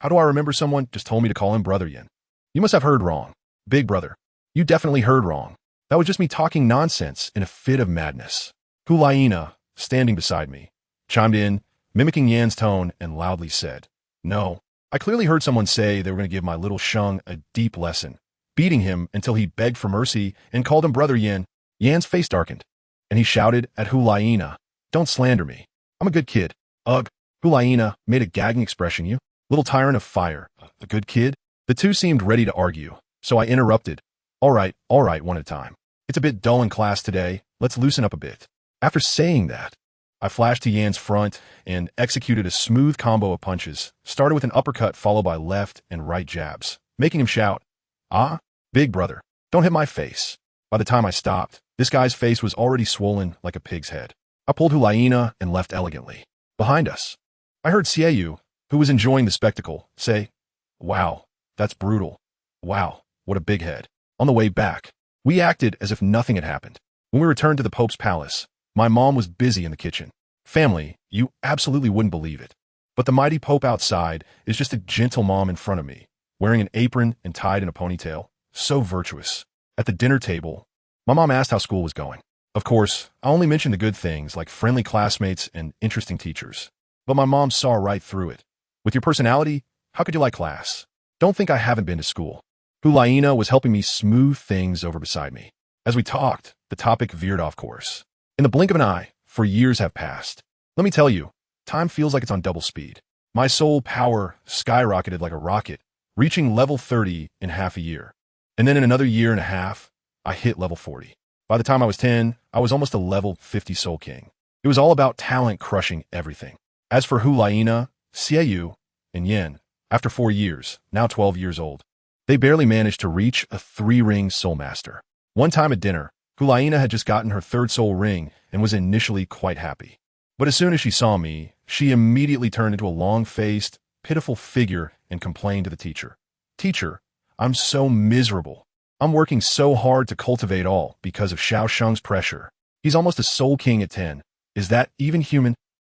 How do I remember someone just told me to call him Brother Yin? You must have heard wrong. Big brother, you definitely heard wrong. That was just me talking nonsense in a fit of madness. Hulaina, standing beside me, chimed in, mimicking Yan's tone, and loudly said, "No, I clearly heard someone say they were going to give my little Sheng a deep lesson, beating him until he begged for mercy and called him Brother Yin." Yan's face darkened, and he shouted at Hulaina, "Don't slander me. I'm a good kid." "Ugh." Hulaina made a gagging expression. "You little tyrant of fire. A good kid?" The two seemed ready to argue, so I interrupted. All right, one at a time. It's a bit dull in class today. Let's loosen up a bit." After saying that, I flashed to Yan's front and executed a smooth combo of punches, started with an uppercut followed by left and right jabs, making him shout, "Ah, big brother, don't hit my face." By the time I stopped, this guy's face was already swollen like a pig's head. I pulled Hulaina and left elegantly. Behind us, I heard Xiaoyu, who was enjoying the spectacle, say, "Wow, that's brutal. Wow, what a big head." On the way back, we acted as if nothing had happened. When we returned to the Pope's palace, my mom was busy in the kitchen. Family, you absolutely wouldn't believe it. But the mighty Pope outside is just a gentle mom in front of me, wearing an apron and tied in a ponytail, so virtuous. At the dinner table, my mom asked how school was going. Of course, I only mentioned the good things like friendly classmates and interesting teachers. But my mom saw right through it. "With your personality, how could you like class? Don't think I haven't been to school." Hulaina was helping me smooth things over beside me. As we talked, the topic veered off course. In the blink of an eye, 4 years have passed. Let me tell you, time feels like it's on double speed. My soul power skyrocketed like a rocket, reaching level 30 in half a year. And then in another year and a half, I hit level 40. By the time I was 10, I was almost a level 50 Soul King. It was all about talent crushing everything. As for Hulaina, Xiaoyu, and Yin, after 4 years, now 12 years old, they barely managed to reach a 3-ring Soul Master. One time at dinner, Hulaina had just gotten her 3rd soul ring and was initially quite happy. But as soon as she saw me, she immediately turned into a long-faced, pitiful figure and complained to the teacher. "Teacher, I'm so miserable. I'm working so hard to cultivate all because of Xiao Sheng's pressure. He's almost a Soul King at 10. Is that even human?"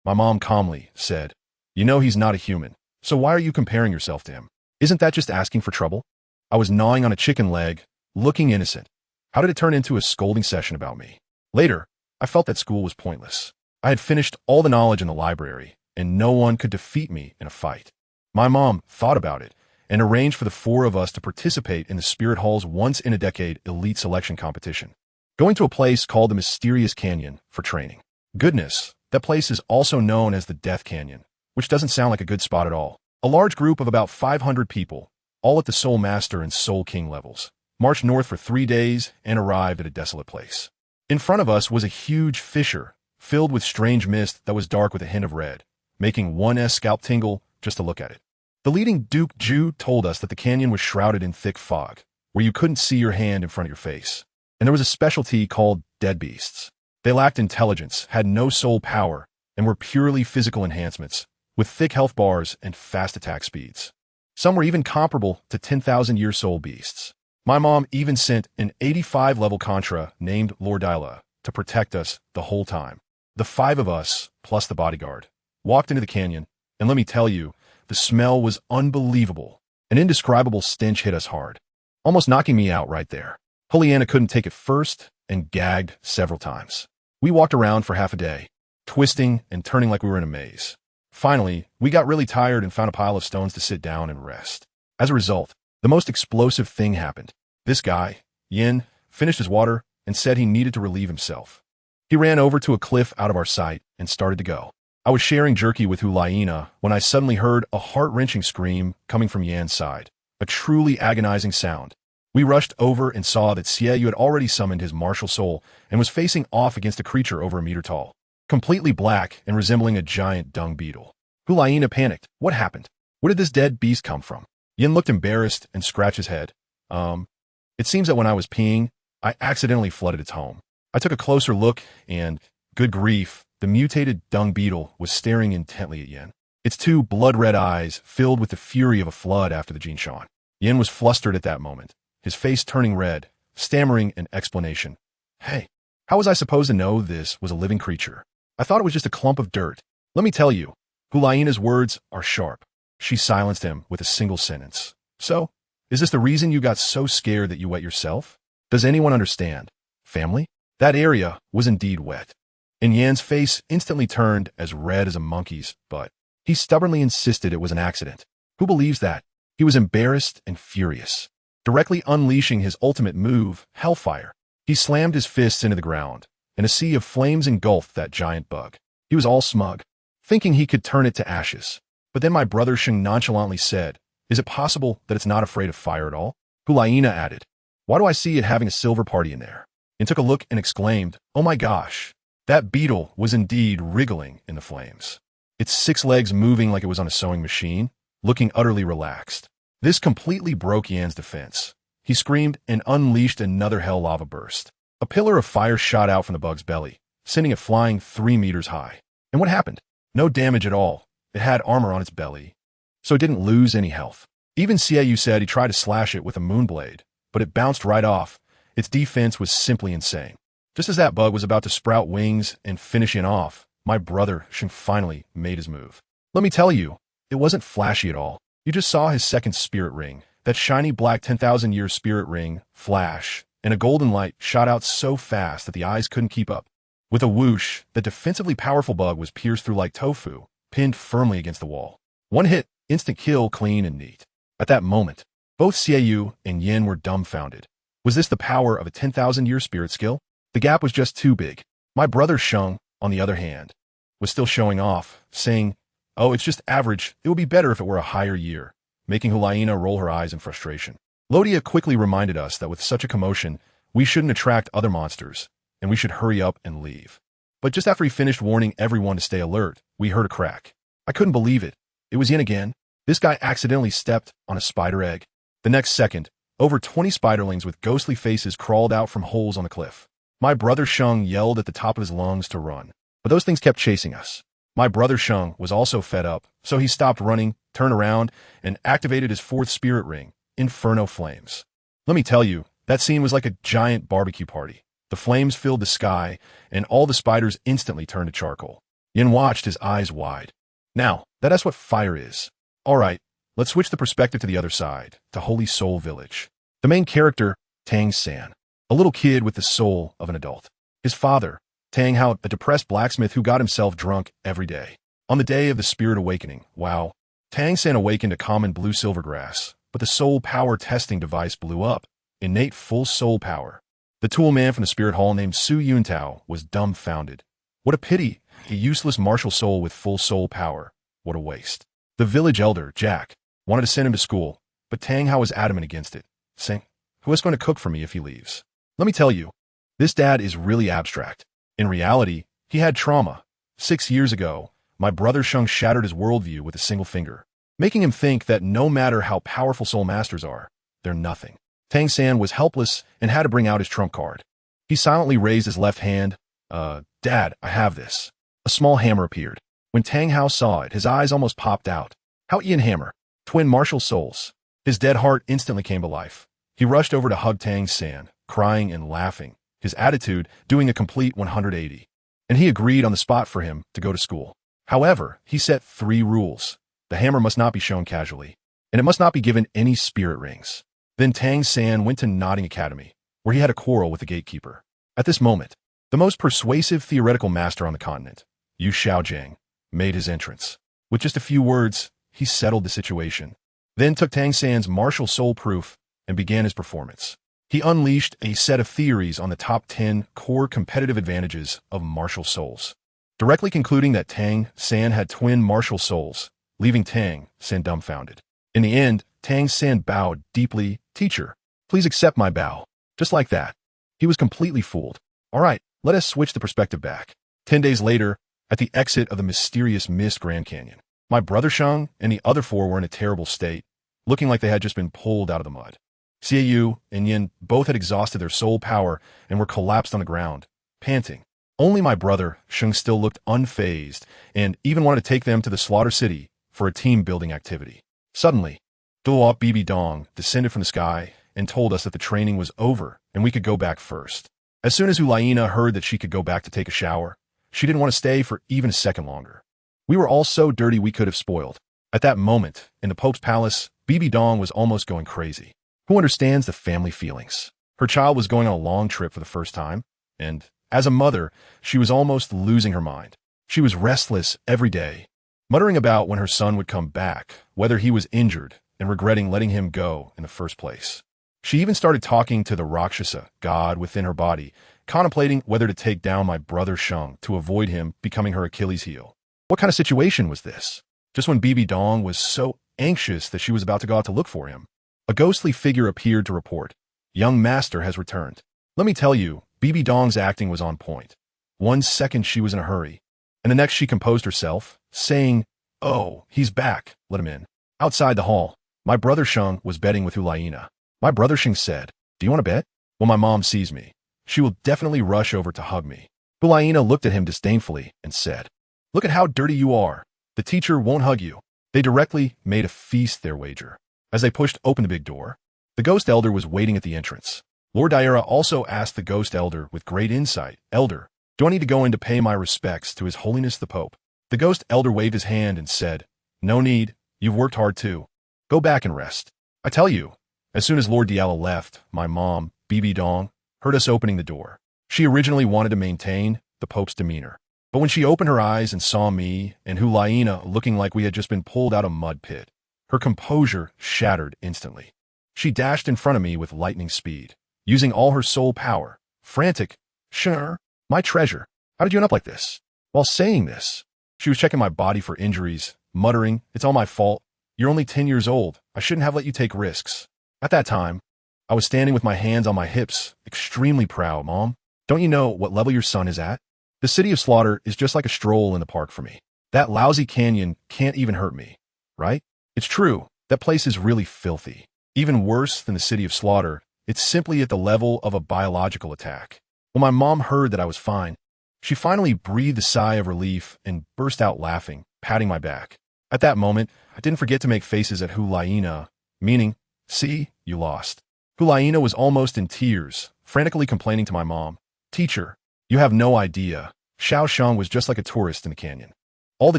My mom calmly said, "You know he's not a human, so why are you comparing yourself to him? Isn't that just asking for trouble?" I was gnawing on a chicken leg, looking innocent. How did it turn into a scolding session about me? Later, I felt that school was pointless. I had finished all the knowledge in the library, and no one could defeat me in a fight. My mom thought about it and arranged for the 4 of us to participate in the Spirit Hall's once-in-a-decade elite selection competition, going to a place called the Mysterious Canyon for training. Goodness, that place is also known as the Death Canyon, which doesn't sound like a good spot at all. A large group of about 500 people, all at the Soul Master and Soul King levels, marched north for 3 days and arrived at a desolate place. In front of us was a huge fissure, filled with strange mist that was dark with a hint of red, making one's scalp tingle just to look at it. The leading Duke Ju told us that the canyon was shrouded in thick fog, where you couldn't see your hand in front of your face, and there was a specialty called dead beasts. They lacked intelligence, had no soul power, and were purely physical enhancements, with thick health bars and fast attack speeds. Some were even comparable to 10,000-year soul beasts. My mom even sent an 85-level Contra named Lord Dalu to protect us the whole time. The 5 of us, plus the bodyguard, walked into the canyon, and let me tell you, the smell was unbelievable. An indescribable stench hit us hard, almost knocking me out right there. Juliana couldn't take it first and gagged several times. We walked around for half a day, twisting and turning like we were in a maze. Finally, we got really tired and found a pile of stones to sit down and rest. As a result, the most explosive thing happened. This guy, Yin, finished his water and said he needed to relieve himself. He ran over to a cliff out of our sight and started to go. I was sharing jerky with Hulaina when I suddenly heard a heart-wrenching scream coming from Yan's side, a truly agonizing sound. We rushed over and saw that Xiaoyu had already summoned his martial soul and was facing off against a creature over a meter tall. completely black and resembling a giant dung beetle. Hulaina panicked. What happened? Where did this dead beast come from? Yin looked embarrassed and scratched his head. It seems that when I was peeing, I accidentally flooded its home. I took a closer look and, good grief, the mutated dung beetle was staring intently at Yin. Its two blood-red eyes filled with the fury of a flood after the Jinshan. Yin was flustered at that moment, his face turning red, stammering an explanation. Hey, how was I supposed to know this was a living creature? I thought it was just a clump of dirt. Let me tell you, Hulaina's words are sharp. She silenced him with a single sentence. So, is this the reason you got so scared that you wet yourself? Does anyone understand? Family? That area was indeed wet. And Yan's face instantly turned as red as a monkey's, but he stubbornly insisted it was an accident. Who believes that? He was embarrassed and furious. Directly unleashing his ultimate move, Hellfire, he slammed his fists into the ground, and a sea of flames engulfed that giant bug. He was all smug, thinking he could turn it to ashes. But then my brother Sheng nonchalantly said, Is it possible that it's not afraid of fire at all? Hulaina added, Why do I see it having a silver party in there? And took a look and exclaimed, Oh my gosh, that beetle was indeed wriggling in the flames. Its 6 legs moving like it was on a sewing machine, looking utterly relaxed. This completely broke Yan's defense. He screamed and unleashed another hell lava burst. A pillar of fire shot out from the bug's belly, sending it flying 3 meters high. And what happened? No damage at all. It had armor on its belly, so it didn't lose any health. Even Xiaoyu said he tried to slash it with a moonblade, but it bounced right off. Its defense was simply insane. Just as that bug was about to sprout wings and finish it off, my brother Sheng finally made his move. Let me tell you, it wasn't flashy at all. You just saw his second spirit ring, that shiny black 10,000-year spirit ring, flash, and a golden light shot out so fast that the eyes couldn't keep up. With a whoosh, the defensively powerful bug was pierced through like tofu, pinned firmly against the wall. One hit, instant kill, clean and neat. At that moment, both Xiaoyu and Yin were dumbfounded. Was this the power of a 10,000-year spirit skill? The gap was just too big. My brother Sheng, on the other hand, was still showing off, saying, Oh, it's just average. It would be better if it were a higher year, making Hulaina roll her eyes in frustration. Lodia quickly reminded us that with such a commotion, we shouldn't attract other monsters, and we should hurry up and leave. But just after he finished warning everyone to stay alert, we heard a crack. I couldn't believe it. It was Yin again. This guy accidentally stepped on a spider egg. The next second, over 20 spiderlings with ghostly faces crawled out from holes on the cliff. My brother Sheng yelled at the top of his lungs to run, but those things kept chasing us. My brother Sheng was also fed up, so he stopped running, turned around, and activated his 4th spirit ring, Inferno Flames. Let me tell you, that scene was like a giant barbecue party. The flames filled the sky, and all the spiders instantly turned to charcoal. Yin watched, his eyes wide. Now, that's what fire is. All right, let's switch the perspective to the other side, to Holy Soul Village. The main character, Tang San, a little kid with the soul of an adult. His father, Tang Hao, a depressed blacksmith who got himself drunk every day. On the day of the Spirit Awakening, wow, Tang San awakened a common blue silvergrass, but the soul power testing device blew up. Innate full soul power. The tool man from the spirit hall named Su Yuntao was dumbfounded. What a pity, a useless martial soul with full soul power. What a waste. The village elder, Jack, wanted to send him to school, but Tang Hao was adamant against it, saying, Who is going to cook for me if he leaves? Let me tell you, this dad is really abstract. In reality, he had trauma. 6 years ago, my brother Sheng shattered his worldview with a single finger, making him think that no matter how powerful soul masters are, they're nothing. Tang San was helpless and had to bring out his trump card. He silently raised his left hand. Dad, I have this. A small hammer appeared. When Tang Hao saw it, his eyes almost popped out. Hao-Ian hammer. Twin martial souls. His dead heart instantly came to life. He rushed over to hug Tang San, crying and laughing, his attitude doing a complete 180. And he agreed on the spot for him to go to school. However, he set 3 rules. The hammer must not be shown casually, and it must not be given any spirit rings. Then Tang San went to Nodding Academy, where he had a quarrel with the gatekeeper. At this moment, the most persuasive theoretical master on the continent, Yu Xiaojiang, made his entrance. With just a few words, he settled the situation, then took Tang San's martial soul proof and began his performance. He unleashed a set of theories on the top 10 core competitive advantages of martial souls, directly concluding that Tang San had twin martial souls, leaving Tang San dumbfounded. In the end, Tang San bowed deeply. Teacher, please accept my bow. Just like that. He was completely fooled. All right, let us switch the perspective back. 10 days later, at the exit of the mysterious Mist Grand Canyon, my brother Sheng and the other four were in a terrible state, looking like they had just been pulled out of the mud. Xiaoyu and Yin both had exhausted their soul power and were collapsed on the ground, panting. Only my brother Sheng still looked unfazed and even wanted to take them to the Slaughter City for a team-building activity. Suddenly, Douluo BibiSheng descended from the sky and told us that the training was over and we could go back first. As soon as Hulaina heard that she could go back to take a shower, she didn't want to stay for even a second longer. We were all so dirty we could have spoiled. At that moment, in the Pope's palace, BibiSheng was almost going crazy. Who understands the family feelings? Her child was going on a long trip for the first time, and as a mother, she was almost losing her mind. She was restless every day, muttering about when her son would come back, whether he was injured, and regretting letting him go in the first place. She even started talking to the Rakshasa, god within her body, contemplating whether to take down my brother Sheng to avoid him becoming her Achilles heel. What kind of situation was this? Just when BibiSheng was so anxious that she was about to go out to look for him, a ghostly figure appeared to report, "Young master has returned." Let me tell you, BibiSheng's acting was on point. 1 second she was in a hurry, and the next she composed herself, saying, "Oh, he's back, let him in." Outside the hall, my brother Sheng was betting with Hulaina. My brother Sheng said, "Do you want to bet?" "When my mom sees me, she will definitely rush over to hug me." Hulaina looked at him disdainfully and said, "Look at how dirty you are. The teacher won't hug you." They directly made a feast their wager. As they pushed open the big door, the ghost elder was waiting at the entrance. Lord Daira also asked the ghost elder with great insight, "Elder, do I need to go in to pay my respects to His Holiness the Pope?" The ghost elder waved his hand and said, "No need, you've worked hard too. Go back and rest." I tell you, as soon as Lord Diala left, my mom, BibiSheng, heard us opening the door. She originally wanted to maintain the Pope's demeanor, but when she opened her eyes and saw me and Hulaina looking like we had just been pulled out of a mud pit, her composure shattered instantly. She dashed in front of me with lightning speed, using all her soul power, frantic, "Sure, my treasure, how did you end up like this?" While saying this, she was checking my body for injuries, muttering, "It's all my fault. You're only 10 years old. I shouldn't have let you take risks." At that time, I was standing with my hands on my hips, extremely proud. "Mom, don't you know what level your son is at? The city of Slaughter is just like a stroll in the park for me. That lousy canyon can't even hurt me, right?" It's true, that place is really filthy. Even worse than the city of Slaughter, it's simply at the level of a biological attack. When my mom heard that I was fine, she finally breathed a sigh of relief and burst out laughing, patting my back. At that moment, I didn't forget to make faces at Hulaina, meaning, "See, you lost." Hulaina was almost in tears, frantically complaining to my mom, "Teacher, you have no idea. Xiao Sheng was just like a tourist in the canyon. All the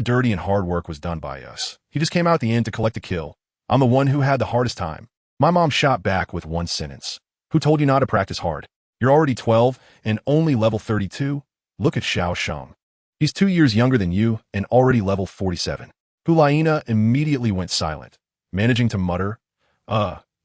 dirty and hard work was done by us. He just came out at the end to collect a kill. I'm the one who had the hardest time." My mom shot back with one sentence, "Who told you not to practice hard? You're already 12 and only level 32. Look at Xiao Sheng. He's 2 years younger than you and already level 47. Hulaina immediately went silent, managing to mutter,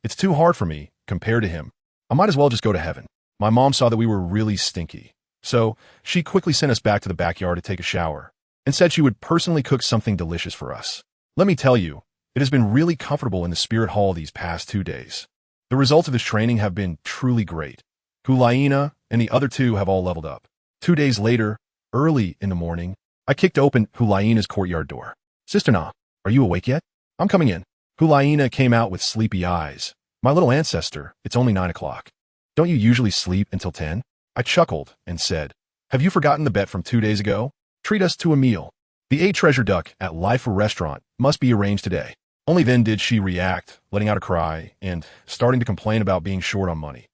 "It's too hard for me compared to him. I might as well just go to heaven." My mom saw that we were really stinky, so she quickly sent us back to the backyard to take a shower and said she would personally cook something delicious for us. Let me tell you, it has been really comfortable in the Spirit Hall these past 2 days. The results of this training have been truly great. Hulaina and the other two have all leveled up. 2 days later, early in the morning, I kicked open Hulaina's courtyard door. "Sister Na, are you awake yet? I'm coming in." Hulaina came out with sleepy eyes. "My little ancestor, it's only 9 o'clock. Don't you usually sleep until 10? I chuckled and said, "Have you forgotten the bet from 2 days ago? Treat us to a meal. The 8 treasure duck at Lifer restaurant must be arranged today." Only then did she react, letting out a cry and starting to complain about being short on money.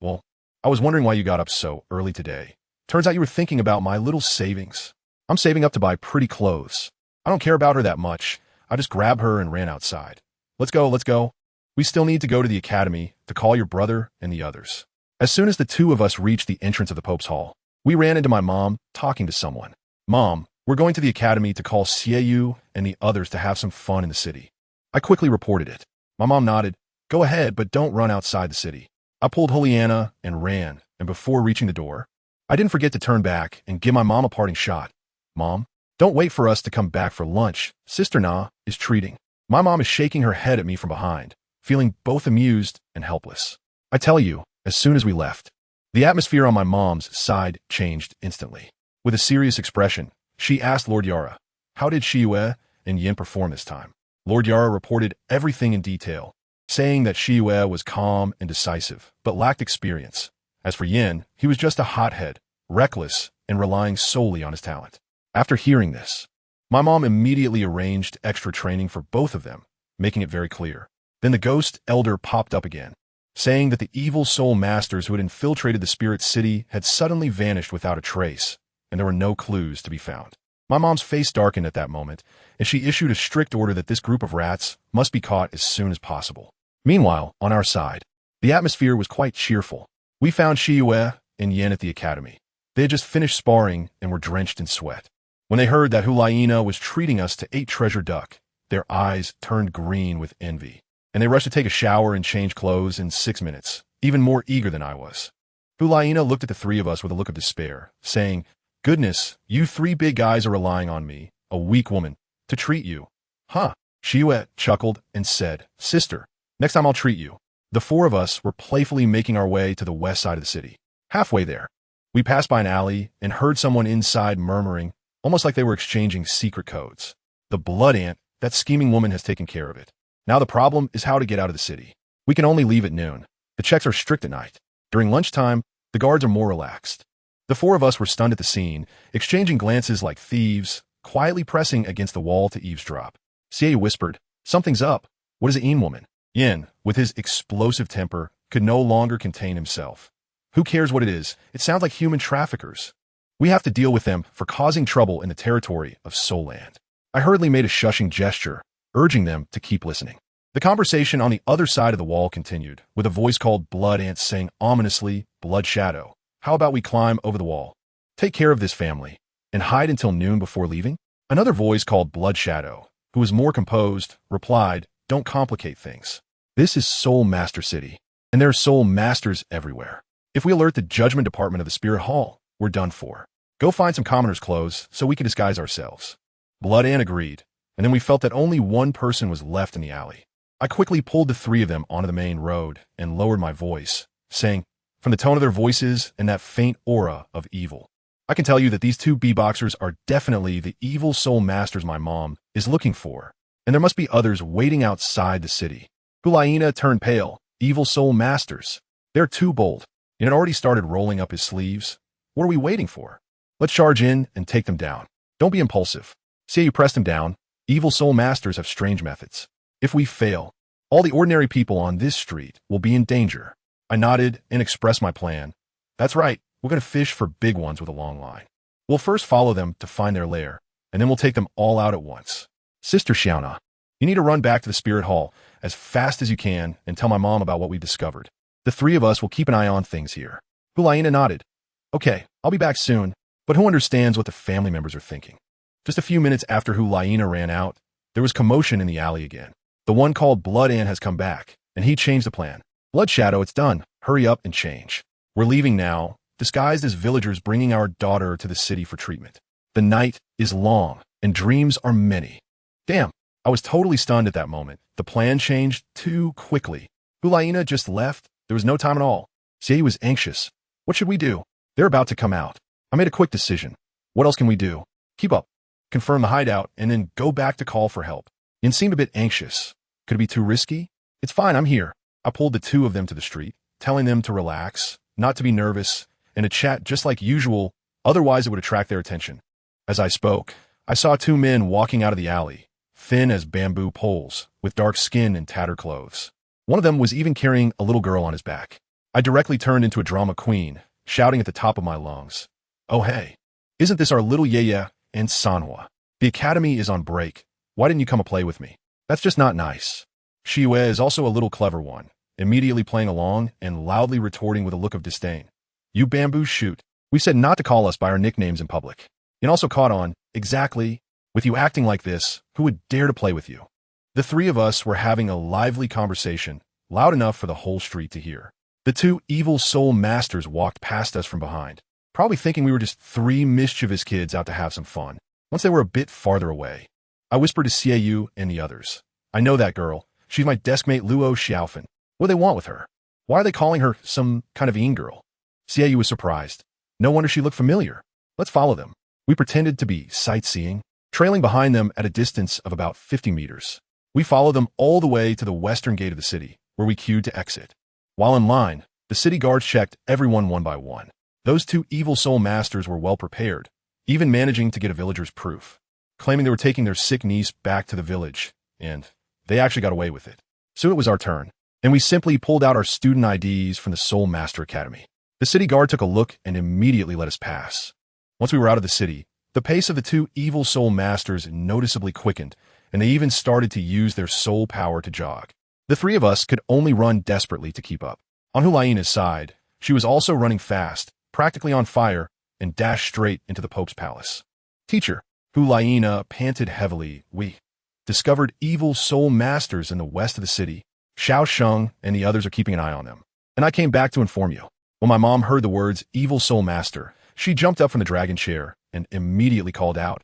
"Well, I was wondering why you got up so early today. Turns out you were thinking about my little savings. I'm saving up to buy pretty clothes. I don't care about her that much. I just grabbed her and ran outside. Let's go, let's go. We still need to go to the academy to call your brother and the others." As soon as the two of us reached the entrance of the Pope's Hall, we ran into my mom talking to someone. "Mom, we're going to the academy to call Xiaoyu and the others to have some fun in the city." I quickly reported it. My mom nodded, "Go ahead, but don't run outside the city." I pulled Juliana and ran, and before reaching the door, I didn't forget to turn back and give my mom a parting shot. "Mom, don't wait for us to come back for lunch. Sister Na is treating." My mom is shaking her head at me from behind, feeling both amused and helpless. I tell you, as soon as we left, the atmosphere on my mom's side changed instantly. With a serious expression, she asked Lord Yara, how did Shiyue and Yin perform this time? Lord Yara reported everything in detail, saying that Shiyue was calm and decisive, but lacked experience. As for Yin, he was just a hothead, reckless, and relying solely on his talent. After hearing this, my mom immediately arranged extra training for both of them, making it very clear. Then the ghost elder popped up again, saying that the evil soul masters who had infiltrated the spirit city had suddenly vanished without a trace, and there were no clues to be found. My mom's face darkened at that moment, and she issued a strict order that this group of rats must be caught as soon as possible. Meanwhile, on our side, the atmosphere was quite cheerful. We found Shiyue and Yin at the academy. They had just finished sparring and were drenched in sweat. When they heard that Hulaina was treating us to 8 treasure duck, their eyes turned green with envy, and they rushed to take a shower and change clothes in 6 minutes, even more eager than I was. Hulaina looked at the 3 of us with a look of despair, saying, "Goodness, you 3 big guys are relying on me, a weak woman, to treat you." Huh. Shiyue chuckled and said, "Sister, next time I'll treat you." The 4 of us were playfully making our way to the west side of the city. Halfway there, we passed by an alley and heard someone inside murmuring, almost like they were exchanging secret codes. The blood ant, that scheming woman, has taken care of it. Now the problem is how to get out of the city. We can only leave at noon. The checks are strict at night. During lunchtime, the guards are more relaxed. The 4 of us were stunned at the scene, exchanging glances like thieves, quietly pressing against the wall to eavesdrop. Xie whispered, "Something's up. What is it, woman?" Yin, with his explosive temper, could no longer contain himself. "Who cares what it is? It sounds like human traffickers. We have to deal with them for causing trouble in the territory of Soul Land." I hurriedly made a shushing gesture, urging them to keep listening. The conversation on the other side of the wall continued, with a voice called Blood Ant saying ominously, "Blood Shadow, how about we climb over the wall? Take care of this family, and hide until noon before leaving?" Another voice called Blood Shadow, who was more composed, replied, "Don't complicate things. This is Soul Master City, and there are soul masters everywhere. If we alert the Judgment Department of the Spirit Hall, we're done for. Go find some commoner's clothes so we can disguise ourselves." Blood Ant agreed, and then we felt that only one person was left in the alley. I quickly pulled the 3 of them onto the main road and lowered my voice, saying, from the tone of their voices and that faint aura of evil, "I can tell you that these 2 B-boxers are definitely the evil soul masters my mom is looking for, and there must be others waiting outside the city." Hulaina turned pale. "Evil soul masters? They're too bold." He had already started rolling up his sleeves. "What are we waiting for? Let's charge in and take them down. Don't be impulsive." Say you pressed him down. "Evil soul masters have strange methods. If we fail, all the ordinary people on this street will be in danger." I nodded and expressed my plan. "That's right. We're going to fish for big ones with a long line. We'll first follow them to find their lair, and then we'll take them all out at once. Sister Xiaona, you need to run back to the Spirit Hall as fast as you can and tell my mom about what we've discovered. The 3 of us will keep an eye on things here." Hulaina nodded. "Okay, I'll be back soon, but who understands what the family members are thinking?" Just a few minutes after Hulaina ran out, there was commotion in the alley again. The one called Blood Ant has come back, and he changed the plan. "Blood Shadow, it's done. Hurry up and change. We're leaving now, disguised as villagers bringing our daughter to the city for treatment. The night is long, and dreams are many." Damn, I was totally stunned at that moment. The plan changed too quickly. Hulaina just left. There was no time at all. Xie was anxious. "What should we do? They're about to come out." I made a quick decision. "What else can we do? Keep up. Confirm the hideout, and then go back to call for help." Yin seemed a bit anxious. "Could it be too risky?" "It's fine, I'm here." I pulled the 2 of them to the street, telling them to relax, not to be nervous, and to chat just like usual, otherwise it would attract their attention. As I spoke, I saw 2 men walking out of the alley, thin as bamboo poles, with dark skin and tattered clothes. One of them was even carrying a little girl on his back. I directly turned into a drama queen, shouting at the top of my lungs, "Oh hey, isn't this our little Yeye and Sanhua? The academy is on break. Why didn't you come and play with me? That's just not nice." Shiyue is also a little clever one, immediately playing along and loudly retorting with a look of disdain. "You bamboo shoot. We said not to call us by our nicknames in public." And also caught on, "Exactly. With you acting like this, who would dare to play with you?" The 3 of us were having a lively conversation, loud enough for the whole street to hear. The 2 evil soul masters walked past us from behind, probably thinking we were just 3 mischievous kids out to have some fun. Once they were a bit farther away, I whispered to Xie and the others, "I know that girl. She's my deskmate Luo Xiaofan. What do they want with her? Why are they calling her some kind of Yin girl?" Xie was surprised. No wonder she looked familiar. Let's follow them. We pretended to be sightseeing, trailing behind them at a distance of about 50 meters. We followed them all the way to the western gate of the city, where we queued to exit. While in line, the city guards checked everyone one by one. Those two evil soul masters were well prepared, even managing to get a villager's proof, claiming they were taking their sick niece back to the village, and they actually got away with it. Soon it was our turn, and we simply pulled out our student IDs from the Soul Master Academy. The city guard took a look and immediately let us pass. Once we were out of the city, the pace of the two evil soul masters noticeably quickened, and they even started to use their soul power to jog. The three of us could only run desperately to keep up. On Hulaina's side, she was also running fast, practically on fire, and dashed straight into the Pope's palace. Teacher, Hulaina panted heavily. We discovered evil soul masters in the west of the city. Xiao Sheng and the others are keeping an eye on them. And I came back to inform you. When my mom heard the words evil soul master, she jumped up from the dragon chair and immediately called out,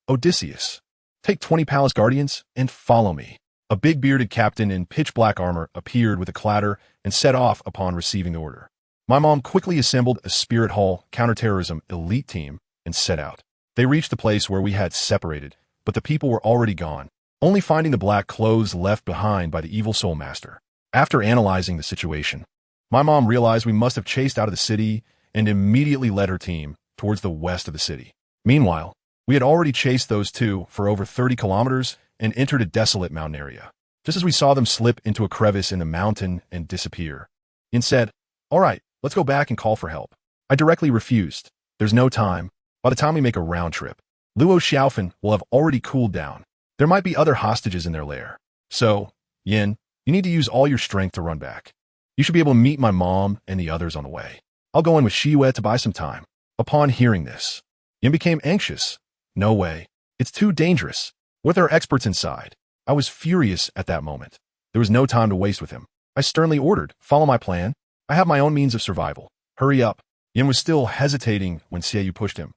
Odysseus, take 20 palace guardians and follow me. A big bearded captain in pitch black armor appeared with a clatter and set off upon receiving the order. My mom quickly assembled a Spirit Hall counterterrorism elite team and set out. They reached the place where we had separated, but the people were already gone, only finding the black clothes left behind by the evil soul master. After analyzing the situation, my mom realized we must have chased out of the city and immediately led her team towards the west of the city. Meanwhile, we had already chased those two for over 30 kilometers and entered a desolate mountain area. Just as we saw them slip into a crevice in the mountain and disappear, Yin said, all right, let's go back and call for help. I directly refused. There's no time. By the time we make a round trip, Luo Xiaofan will have already cooled down. There might be other hostages in their lair. So, Yin, you need to use all your strength to run back. You should be able to meet my mom and the others on the way. I'll go in with Shiyue to buy some time. Upon hearing this, Yin became anxious. No way. It's too dangerous. With our experts inside, I was furious at that moment. There was no time to waste with him. I sternly ordered, follow my plan. I have my own means of survival. Hurry up. Yin was still hesitating when Xiaoyu pushed him.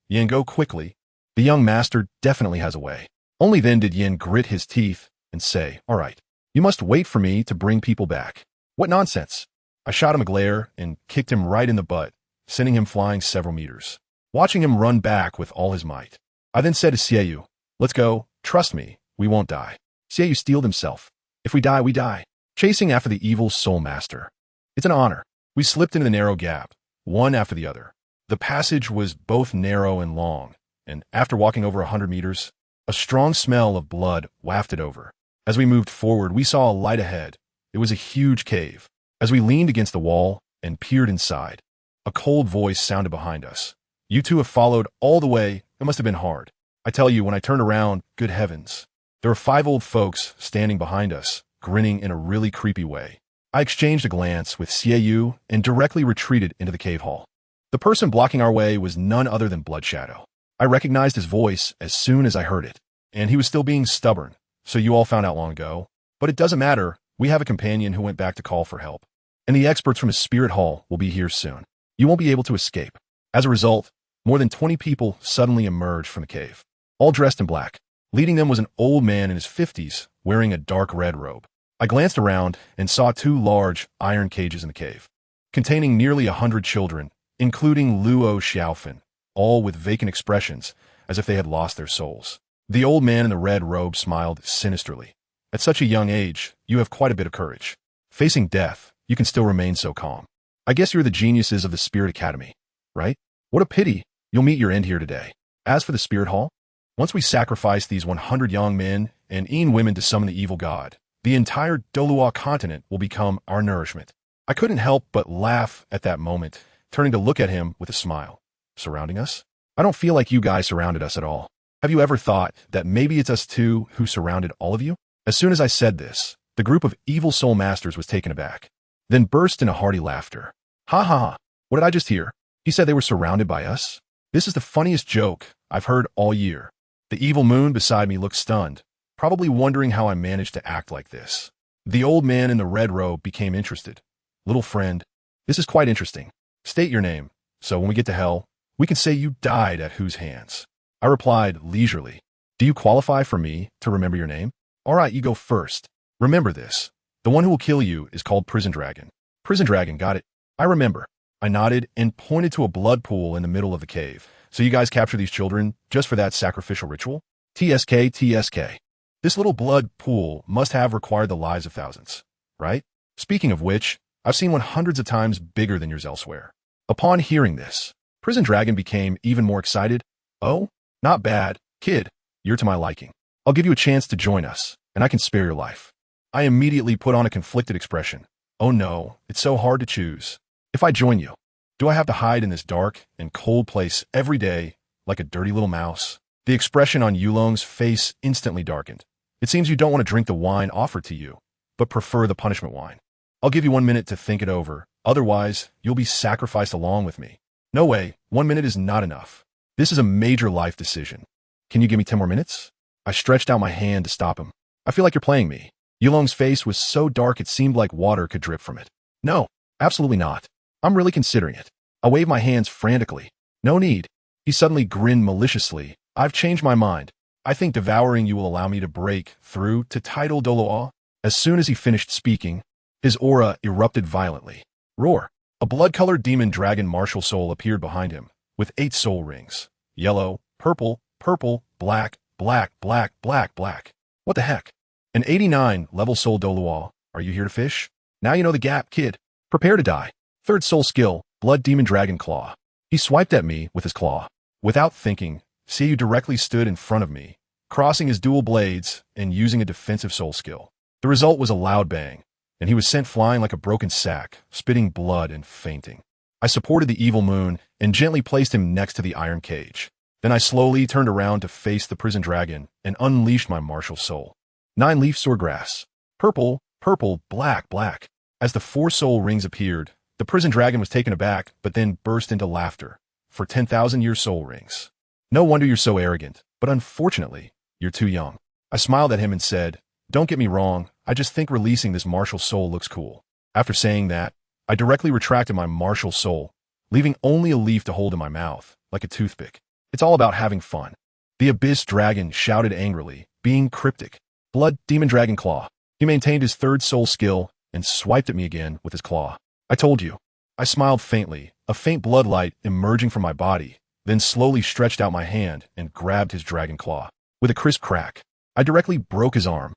Yin, go quickly. The young master definitely has a way. Only then did Yin grit his teeth and say, all right, you must wait for me to bring people back. What nonsense. I shot him a glare and kicked him right in the butt, sending him flying several meters. Watching him run back with all his might, I then said to Xiaoyu, let's go. Trust me, we won't die. Xiaoyu steeled himself. If we die, we die. Chasing after the evil soul master. It's an honor. We slipped into the narrow gap, one after the other. The passage was both narrow and long, and after walking over 100 meters, a strong smell of blood wafted over. As we moved forward, we saw a light ahead. It was a huge cave. As we leaned against the wall and peered inside, a cold voice sounded behind us. You two have followed all the way. It must have been hard. I tell you, when I turned around, good heavens, there were 5 old folks standing behind us, grinning in a really creepy way. I exchanged a glance with Xiaoyu and directly retreated into the cave hall. The person blocking our way was none other than Bloodshadow. I recognized his voice as soon as I heard it, and he was still being stubborn, so you all found out long ago. But it doesn't matter, we have a companion who went back to call for help, and the experts from his Spirit Hall will be here soon. You won't be able to escape. As a result, more than 20 people suddenly emerged from the cave, all dressed in black. Leading them was an old man in his 50s, wearing a dark red robe. I glanced around and saw 2 large iron cages in the cave, containing nearly 100 children, including Luo Xiaofan, all with vacant expressions, as if they had lost their souls. The old man in the red robe smiled sinisterly. At such a young age, you have quite a bit of courage. Facing death, you can still remain so calm. I guess you're the geniuses of the Spirit Academy, right? What a pity, you'll meet your end here today. As for the Spirit Hall, once we sacrifice these 100 young men and women to summon the evil god, the entire Douluo continent will become our nourishment. I couldn't help but laugh at that moment, turning to look at him with a smile. Surrounding us? I don't feel like you guys surrounded us at all. Have you ever thought that maybe it's us two who surrounded all of you? As soon as I said this, the group of evil soul masters was taken aback, then burst into hearty laughter. Ha ha ha, what did I just hear? He said they were surrounded by us? This is the funniest joke I've heard all year. The evil moon beside me looked stunned, probably wondering how I managed to act like this. The old man in the red robe became interested. Little friend, this is quite interesting. State your name, so when we get to hell, we can say you died at whose hands. I replied leisurely. Do you qualify for me to remember your name? All right, you go first. Remember this. The one who will kill you is called Prison Dragon. Prison Dragon, got it. I remember. I nodded and pointed to a blood pool in the middle of the cave, So you guys capture these children just for that sacrificial ritual? TSK, TSK. This little blood pool must have required the lives of thousands, right? Speaking of which, I've seen one hundreds of times bigger than yours elsewhere. Upon hearing this, Prison Dragon became even more excited. Oh, not bad, kid. You're to my liking. I'll give you a chance to join us, and I can spare your life. I immediately put on a conflicted expression. Oh no, it's so hard to choose. If I join you, do I have to hide in this dark and cold place every day like a dirty little mouse? The expression on Yulong's face instantly darkened. It seems you don't want to drink the wine offered to you, but prefer the punishment wine. I'll give you 1 minute to think it over. Otherwise, you'll be sacrificed along with me. No way, 1 minute is not enough. This is a major life decision. Can you give me 10 more minutes? I stretched out my hand to stop him. I feel like you're playing me. Yulong's face was so dark it seemed like water could drip from it. No, absolutely not. I'm really considering it. I waved my hands frantically. No need. He suddenly grinned maliciously. I've changed my mind. I think devouring you will allow me to break through to title Douluo. As soon as he finished speaking, his aura erupted violently. Roar! A blood-colored demon dragon martial soul appeared behind him, with 8 soul rings. Yellow, purple, purple, black, black, black, black, black. What the heck? An 89 level soul Douluo. Are you here to fish? Now you know the gap, kid. Prepare to die. 3rd soul skill, Blood Demon Dragon Claw. He swiped at me with his claw. Without thinking, Seiyu directly stood in front of me, crossing his dual blades and using a defensive soul skill. The result was a loud bang, and he was sent flying like a broken sack, spitting blood and fainting. I supported the evil moon and gently placed him next to the iron cage. Then I slowly turned around to face the prison dragon and unleashed my martial soul. 9-leaf swordgrass. Purple, purple, black, black. As the 4 soul rings appeared, the prison dragon was taken aback, but then burst into laughter. For 10,000-year soul rings. No wonder you're so arrogant, but unfortunately, you're too young. I smiled at him and said, don't get me wrong, I just think releasing this martial soul looks cool. After saying that, I directly retracted my martial soul, leaving only a leaf to hold in my mouth, like a toothpick. It's all about having fun. The Abyss Dragon shouted angrily, being cryptic. Blood Demon Dragon Claw. He maintained his 3rd soul skill and swiped at me again with his claw. I told you. I smiled faintly, a faint blood light emerging from my body, then slowly stretched out my hand and grabbed his dragon claw. With a crisp crack, I directly broke his arm.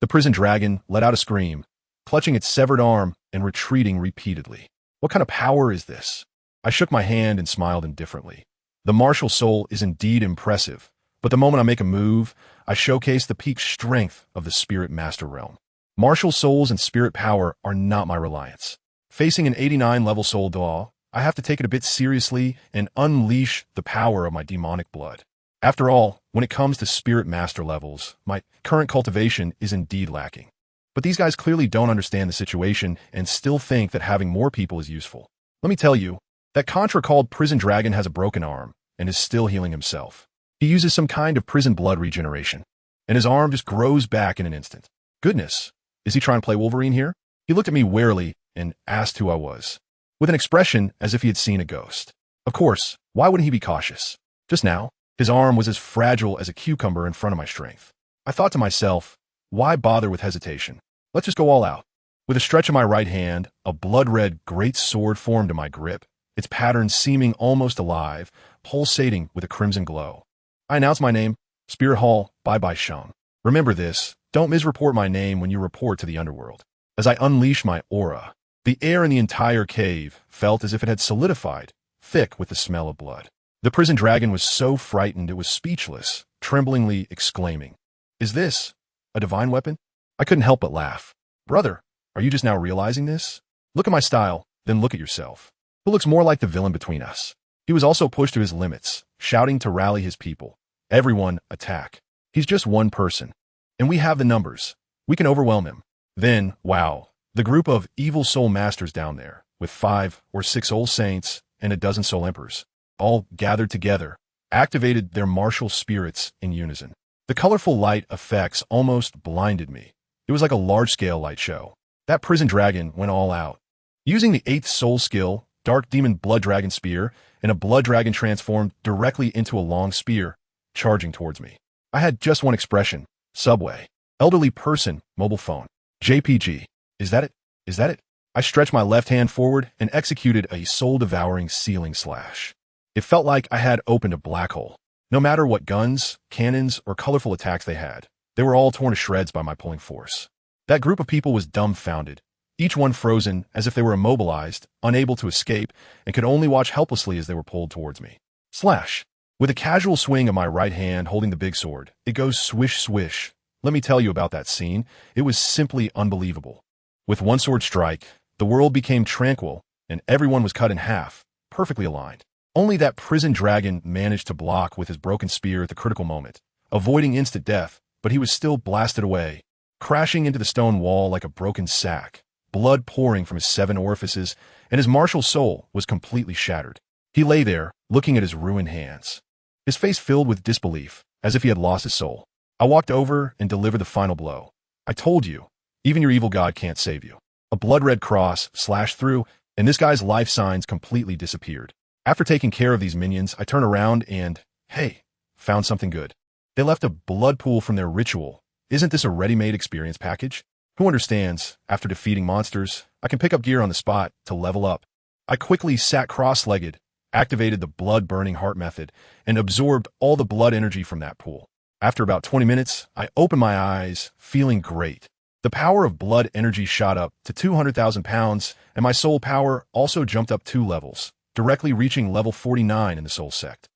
The prison dragon let out a scream, clutching its severed arm and retreating repeatedly. What kind of power is this? I shook my hand and smiled indifferently. The martial soul is indeed impressive, but the moment I make a move, I showcase the peak strength of the Spirit Master realm. Martial souls and spirit power are not my reliance. Facing an 89 level soul Douluo, I have to take it a bit seriously and unleash the power of my demonic blood. After all, when it comes to Spirit Master levels, my current cultivation is indeed lacking. But these guys clearly don't understand the situation and still think that having more people is useful. Let me tell you, that Contra called Prison Dragon has a broken arm and is still healing himself. He uses some kind of prison blood regeneration, and his arm just grows back in an instant. Goodness, is he trying to play Wolverine here? He looked at me warily and asked who I was, with an expression as if he had seen a ghost. Of course, why wouldn't he be cautious? Just now, his arm was as fragile as a cucumber in front of my strength. I thought to myself, why bother with hesitation? Let's just go all out. With a stretch of my right hand, a blood-red great sword formed in my grip, its pattern seeming almost alive, pulsating with a crimson glow. I announced my name, Spirit Hall, BibiSheng. Remember this, don't misreport my name when you report to the underworld. As I unleashed my aura, the air in the entire cave felt as if it had solidified, thick with the smell of blood. The prison dragon was so frightened it was speechless, tremblingly exclaiming, "Is this a divine weapon?" I couldn't help but laugh. Brother, are you just now realizing this? Look at my style, then look at yourself. Who looks more like the villain between us? He was also pushed to his limits, shouting to rally his people. Everyone, attack. He's just one person. And we have the numbers. We can overwhelm him. Then, wow, the group of evil soul masters down there, with 5 or 6 old saints and a dozen soul emperors, all gathered together, activated their martial spirits in unison. The colorful light effects almost blinded me. It was like a large-scale light show. That prison dragon went all out. Using the 8th soul skill, Dark Demon Blood Dragon Spear, and a blood dragon transformed directly into a long spear, charging towards me. I had just one expression, subway. Elderly person, mobile phone. JPG. Is that it? Is that it? I stretched my left hand forward and executed a soul-devouring ceiling slash. It felt like I had opened a black hole. No matter what guns, cannons, or colorful attacks they had, they were all torn to shreds by my pulling force. That group of people was dumbfounded, each one frozen as if they were immobilized, unable to escape, and could only watch helplessly as they were pulled towards me. Slash! With a casual swing of my right hand holding the big sword, it goes swish swish. Let me tell you about that scene. It was simply unbelievable. With one sword strike, the world became tranquil, and everyone was cut in half, perfectly aligned. Only that prison dragon managed to block with his broken spear at the critical moment, avoiding instant death, but he was still blasted away, crashing into the stone wall like a broken sack, blood pouring from his 7 orifices, and his martial soul was completely shattered. He lay there, looking at his ruined hands, his face filled with disbelief, as if he had lost his soul. I walked over and delivered the final blow. I told you, even your evil god can't save you. A blood-red cross slashed through, and this guy's life signs completely disappeared. After taking care of these minions, I turned around and, hey, found something good. They left a blood pool from their ritual. Isn't this a ready-made experience package? Who understands, after defeating monsters, I can pick up gear on the spot to level up. I quickly sat cross-legged, activated the blood-burning heart method, and absorbed all the blood energy from that pool. After about 20 minutes, I opened my eyes, feeling great. The power of blood energy shot up to 200,000 pounds, and my soul power also jumped up 2 levels, directly reaching level 49 in the soul sect.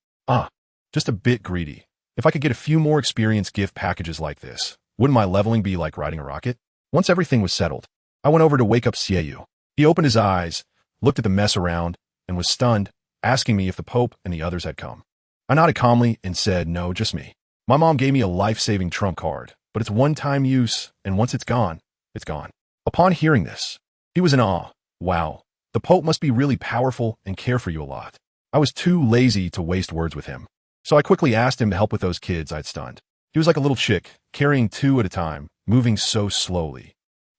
Just a bit greedy. If I could get a few more experience gift packages like this, wouldn't my leveling be like riding a rocket? Once everything was settled, I went over to wake up Xiaoyu. He opened his eyes, looked at the mess around, and was stunned, asking me if the Pope and the others had come. I nodded calmly and said, no, just me. My mom gave me a life-saving trump card, but it's one-time use, and once it's gone, it's gone. Upon hearing this, he was in awe. Wow, the Pope must be really powerful and care for you a lot. I was too lazy to waste words with him, so I quickly asked him to help with those kids I'd stunned. He was like a little chick, carrying 2 at a time, moving so slowly.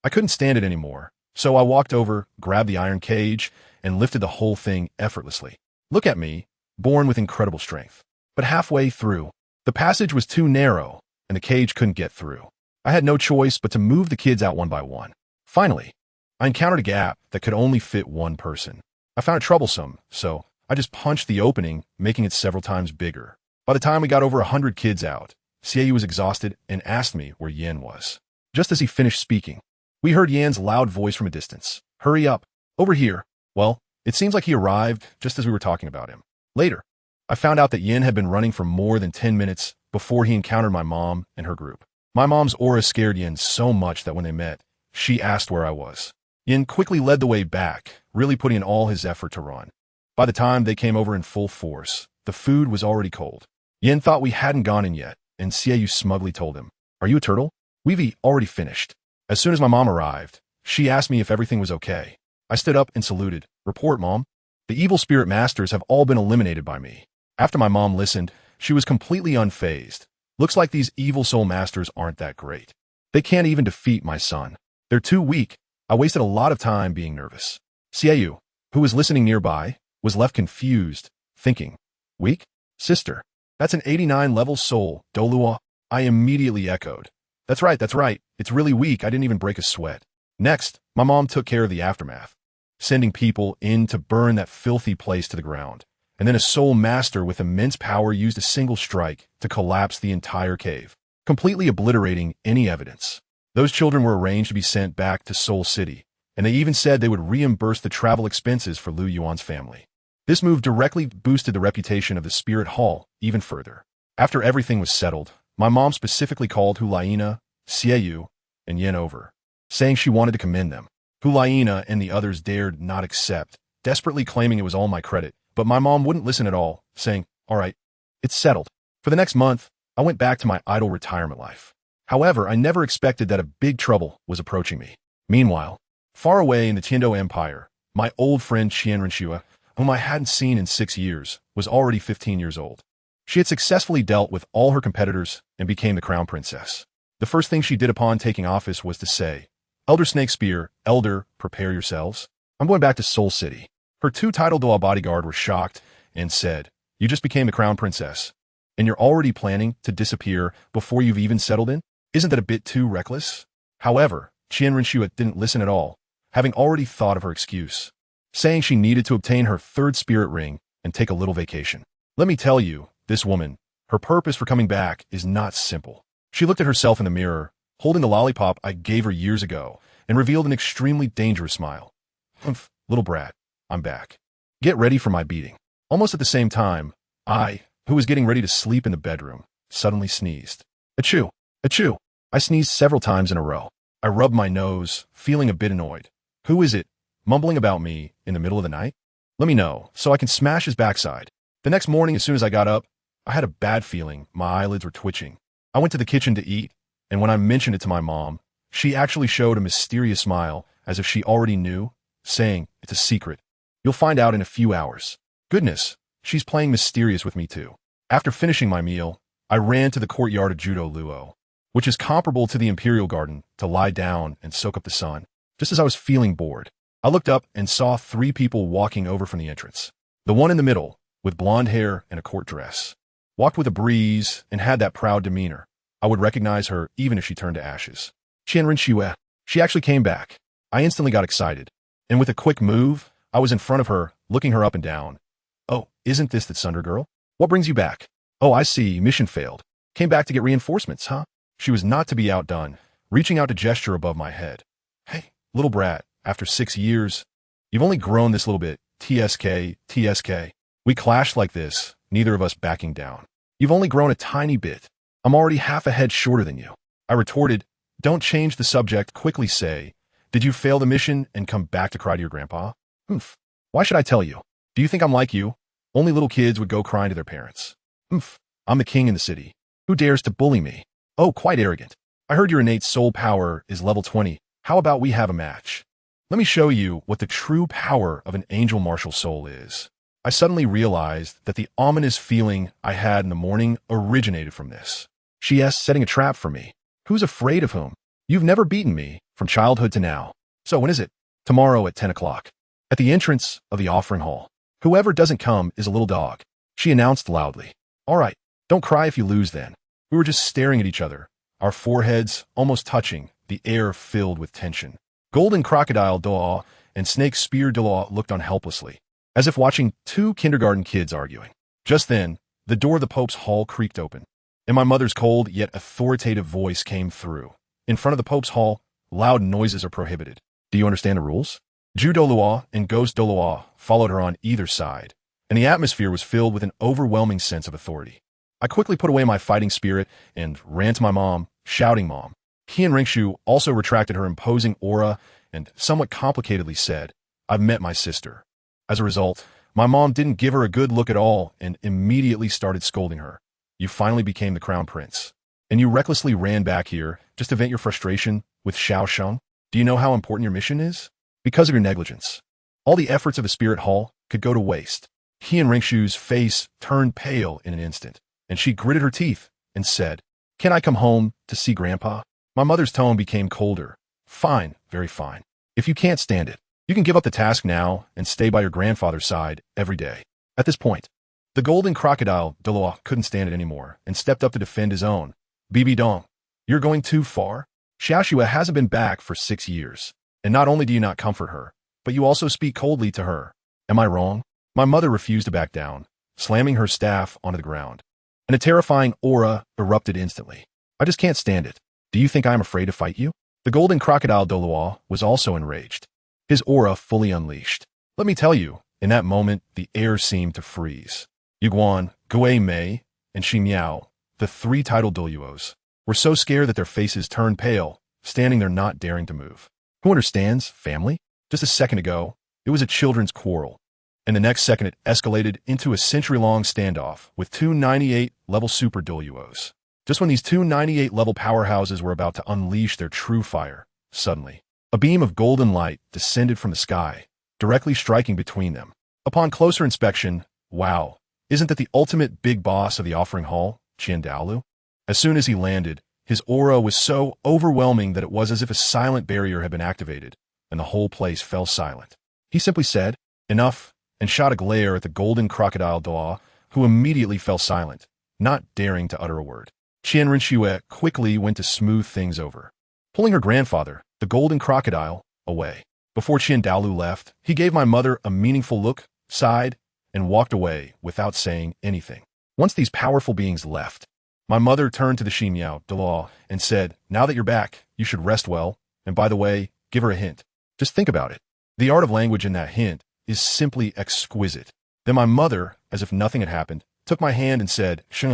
I couldn't stand it anymore, so I walked over, grabbed the iron cage, and lifted the whole thing effortlessly. Look at me, born with incredible strength. But halfway through, the passage was too narrow, and the cage couldn't get through. I had no choice but to move the kids out one by one. Finally, I encountered a gap that could only fit one person. I found it troublesome, so I just punched the opening, making it several times bigger. By the time we got over 100 kids out, Xiaoyu was exhausted and asked me where Yan was. Just as he finished speaking, we heard Yan's loud voice from a distance. Hurry up, over here. Well, it seems like he arrived just as we were talking about him. Later, I found out that Yan had been running for more than 10 minutes before he encountered my mom and her group. My mom's aura scared Yan so much that when they met, she asked where I was. Yan quickly led the way back, really putting in all his effort to run. By the time they came over in full force, the food was already cold. Yan thought we hadn't gone in yet, and Xiaoyu smugly told him, "Are you a turtle? We've already finished." As soon as my mom arrived, she asked me if everything was okay. I stood up and saluted. "Report, Mom. The evil spirit masters have all been eliminated by me." After my mom listened, she was completely unfazed. Looks like these evil soul masters aren't that great. They can't even defeat my son. They're too weak. I wasted a lot of time being nervous. Xiaoyu, who was listening nearby, was left confused, thinking, "Weak? Sister, that's an 89-level soul, Douluo." I immediately echoed, That's right. It's really weak. I didn't even break a sweat." Next, my mom took care of the aftermath, sending people in to burn that filthy place to the ground. And then a soul master with immense power used a single strike to collapse the entire cave, completely obliterating any evidence. Those children were arranged to be sent back to Soul City, and they even said they would reimburse the travel expenses for Lu Yuan's family. This move directly boosted the reputation of the Spirit Hall even further. After everything was settled, my mom specifically called Hulaina, Xiaoyu, and Yan over, saying she wanted to commend them. Hulaina and the others dared not accept, desperately claiming it was all my credit, but my mom wouldn't listen at all, saying, "All right, it's settled." For the next month, I went back to my idle retirement life. However, I never expected that a big trouble was approaching me. Meanwhile, far away in the Tiando Empire, my old friend Renxue, whom I hadn't seen in 6 years, was already 15 years old. She had successfully dealt with all her competitors and became the crown princess. The first thing she did upon taking office was to say, "Elder Snake Spear, Elder, prepare yourselves. I'm going back to Soul City." Her 2 title Doa bodyguard were shocked and said, "You just became the crown princess, and you're already planning to disappear before you've even settled in? Isn't that a bit too reckless?" However, Renxue didn't listen at all, having already thought of her excuse, saying she needed to obtain her 3rd spirit ring and take a little vacation. Let me tell you, this woman, her purpose for coming back is not simple. She looked at herself in the mirror, holding the lollipop I gave her years ago, and revealed an extremely dangerous smile. Humph, little brat, I'm back. Get ready for my beating. Almost at the same time, I, who was getting ready to sleep in the bedroom, suddenly sneezed. Achoo! Achoo! I sneezed several times in a row. I rubbed my nose, feeling a bit annoyed. Who is it, mumbling about me in the middle of the night? Let me know, so I can smash his backside. The next morning, as soon as I got up, I had a bad feeling. My eyelids were twitching. I went to the kitchen to eat, and when I mentioned it to my mom, she actually showed a mysterious smile, as if she already knew, saying, "It's a secret. You'll find out in a few hours." Goodness, she's playing mysterious with me too. After finishing my meal, I ran to the courtyard of Douluo, which is comparable to the Imperial Garden, to lie down and soak up the sun. Just as I was feeling bored, I looked up and saw 3 people walking over from the entrance. The one in the middle, with blonde hair and a court dress, walked with a breeze and had that proud demeanor. I would recognize her even if she turned to ashes. Renxue. She actually came back. I instantly got excited, and with a quick move, I was in front of her, looking her up and down. "Oh, isn't this that Sunder girl? What brings you back?" "Oh, I see, mission failed. Came back to get reinforcements, huh?" She was not to be outdone, reaching out to gesture above my head. "Hey, little brat, after 6 years, you've only grown this little bit. TSK, TSK. We clashed like this, neither of us backing down. You've only grown a tiny bit. I'm already half a head shorter than you." I retorted, "Don't change the subject, quickly say, did you fail the mission and come back to cry to your grandpa?" "Humph. Why should I tell you? Do you think I'm like you? Only little kids would go crying to their parents." "Humph. I'm the king in the city. Who dares to bully me?" "Oh, quite arrogant. I heard your innate soul power is level 20. How about we have a match? Let me show you what the true power of an angel martial soul is." I suddenly realized that the ominous feeling I had in the morning originated from this. She's setting a trap for me. Who's afraid of whom? You've never beaten me, from childhood to now. So when is it? Tomorrow at 10 o'clock. At the entrance of the offering hall. Whoever doesn't come is a little dog, she announced loudly. All right, don't cry if you lose then. We were just staring at each other, our foreheads almost touching, the air filled with tension. Golden Crocodile Douluo and Snake Spear Douluo looked on helplessly, as if watching 2 kindergarten kids arguing. Just then, the door of the Pope's hall creaked open, and my mother's cold yet authoritative voice came through. "In front of the Pope's hall, loud noises are prohibited. Do you understand the rules?" Ju Douluo and Ghost Douluo followed her on either side, and the atmosphere was filled with an overwhelming sense of authority. I quickly put away my fighting spirit and ran to my mom, shouting, "Mom." Renxue also retracted her imposing aura and somewhat complicatedly said, "I've met my sister." As a result, my mom didn't give her a good look at all and immediately started scolding her. "You finally became the crown prince, and you recklessly ran back here just to vent your frustration with Xiaosheng. Do you know how important your mission is? Because of your negligence, all the efforts of the spirit hall could go to waste." Renxue's face turned pale in an instant, and she gritted her teeth and said, "Can I come home to see Grandpa?" My mother's tone became colder. "Fine, very fine. If you can't stand it, you can give up the task now and stay by your grandfather's side every day." At this point, the golden crocodile Douluo couldn't stand it anymore and stepped up to defend his own. "BibiSheng, you're going too far. Xiaoshue hasn't been back for 6 years, and not only do you not comfort her, but you also speak coldly to her. Am I wrong?" My mother refused to back down, slamming her staff onto the ground, and a terrifying aura erupted instantly. "I just can't stand it. Do you think I am afraid to fight you?" The golden crocodile Douluo was also enraged, his aura fully unleashed. Let me tell you, in that moment, the air seemed to freeze. Yuguan, Gui Mei, and Shi Miao, the 3 titled Douluos, were so scared that their faces turned pale, standing there not daring to move. Who understands family? Just a second ago, it was a children's quarrel, and the next second it escalated into a century-long standoff with 2 98-level super Douluos. Just when these 2 98-level powerhouses were about to unleash their true fire, suddenly, a beam of golden light descended from the sky, directly striking between them. Upon closer inspection, wow, isn't that the ultimate big boss of the offering hall, Dalu? As soon as he landed, his aura was so overwhelming that it was as if a silent barrier had been activated, and the whole place fell silent. He simply said, "Enough," and shot a glare at the golden crocodile Douluo, who immediately fell silent, not daring to utter a word. Renxue quickly went to smooth things over, pulling her grandfather, the golden crocodile, away. Before Dalu left, he gave my mother a meaningful look, sighed, and walked away without saying anything. Once these powerful beings left, my mother turned to the Ximiao Dalu and said, "Now that you're back, you should rest well, and by the way, give her a hint. Just think about it. The art of language in that hint is simply exquisite." Then my mother, as if nothing had happened, took my hand and said, "Shh,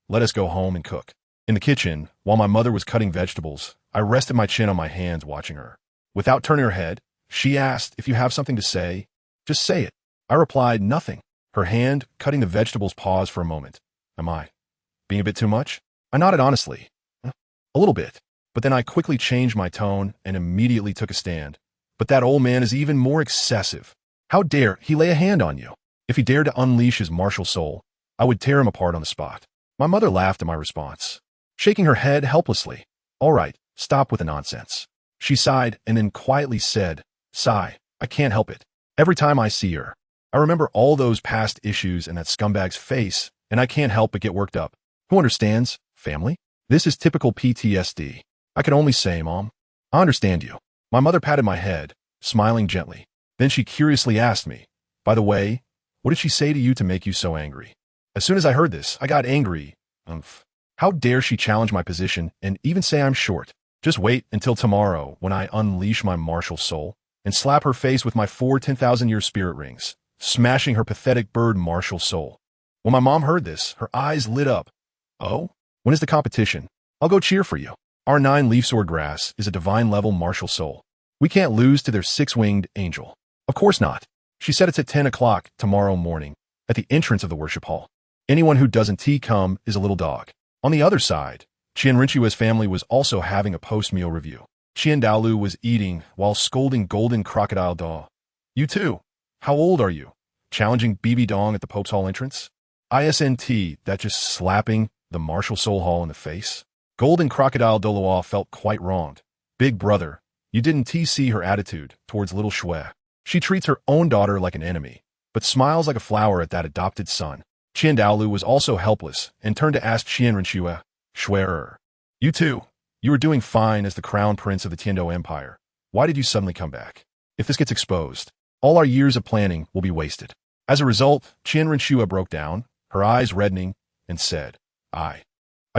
let us go home and cook." In the kitchen, while my mother was cutting vegetables, I rested my chin on my hands watching her. Without turning her head, she asked, "If you have something to say, just say it." I replied, "Nothing." Her hand, cutting the vegetables, paused for a moment. "Am I being a bit too much?" I nodded honestly. "A little bit." But then I quickly changed my tone and immediately took a stand. "But that old man is even more excessive. How dare he lay a hand on you? If he dared to unleash his martial soul, I would tear him apart on the spot." My mother laughed at my response, shaking her head helplessly. "All right, stop with the nonsense." She sighed and then quietly said, "Sigh, I can't help it. Every time I see her, I remember all those past issues and that scumbag's face, and I can't help but get worked up. Who understands? Family? This is typical PTSD. I can only say, Mom, I understand you." My mother patted my head, smiling gently. Then she curiously asked me, "By the way, what did she say to you to make you so angry?" As soon as I heard this, I got angry. How dare she challenge my position and even say I'm short? Just wait until tomorrow when I unleash my martial soul and slap her face with my 4 10,000-year spirit rings, smashing her pathetic bird martial soul. When my mom heard this, her eyes lit up. "Oh? When is the competition? I'll go cheer for you. Our 9-leaf sword grass is a divine-level martial soul. We can't lose to their 6-winged angel." "Of course not." She said, "It's at 10 o'clock tomorrow morning at the entrance of the worship hall. Anyone who doesn't come is a little dog." On the other side, Renxue's family was also having a post-meal review. Dalu was eating while scolding Golden Crocodile Daw. "You too. How old are you?" challenging BibiSheng at the Pope's Hall entrance. ISNT, that just slapping the martial soul hall in the face. Golden Crocodile Douluo felt quite wronged. "Big brother, you didn't see her attitude towards little Renxue. She treats her own daughter like an enemy, but smiles like a flower at that adopted son." Dalu was also helpless and turned to ask Renxue, "Shuer, you too. You were doing fine as the crown prince of the Tiando Empire. Why did you suddenly come back? If this gets exposed, all our years of planning will be wasted." As a result, Renxue broke down, her eyes reddening, and said, I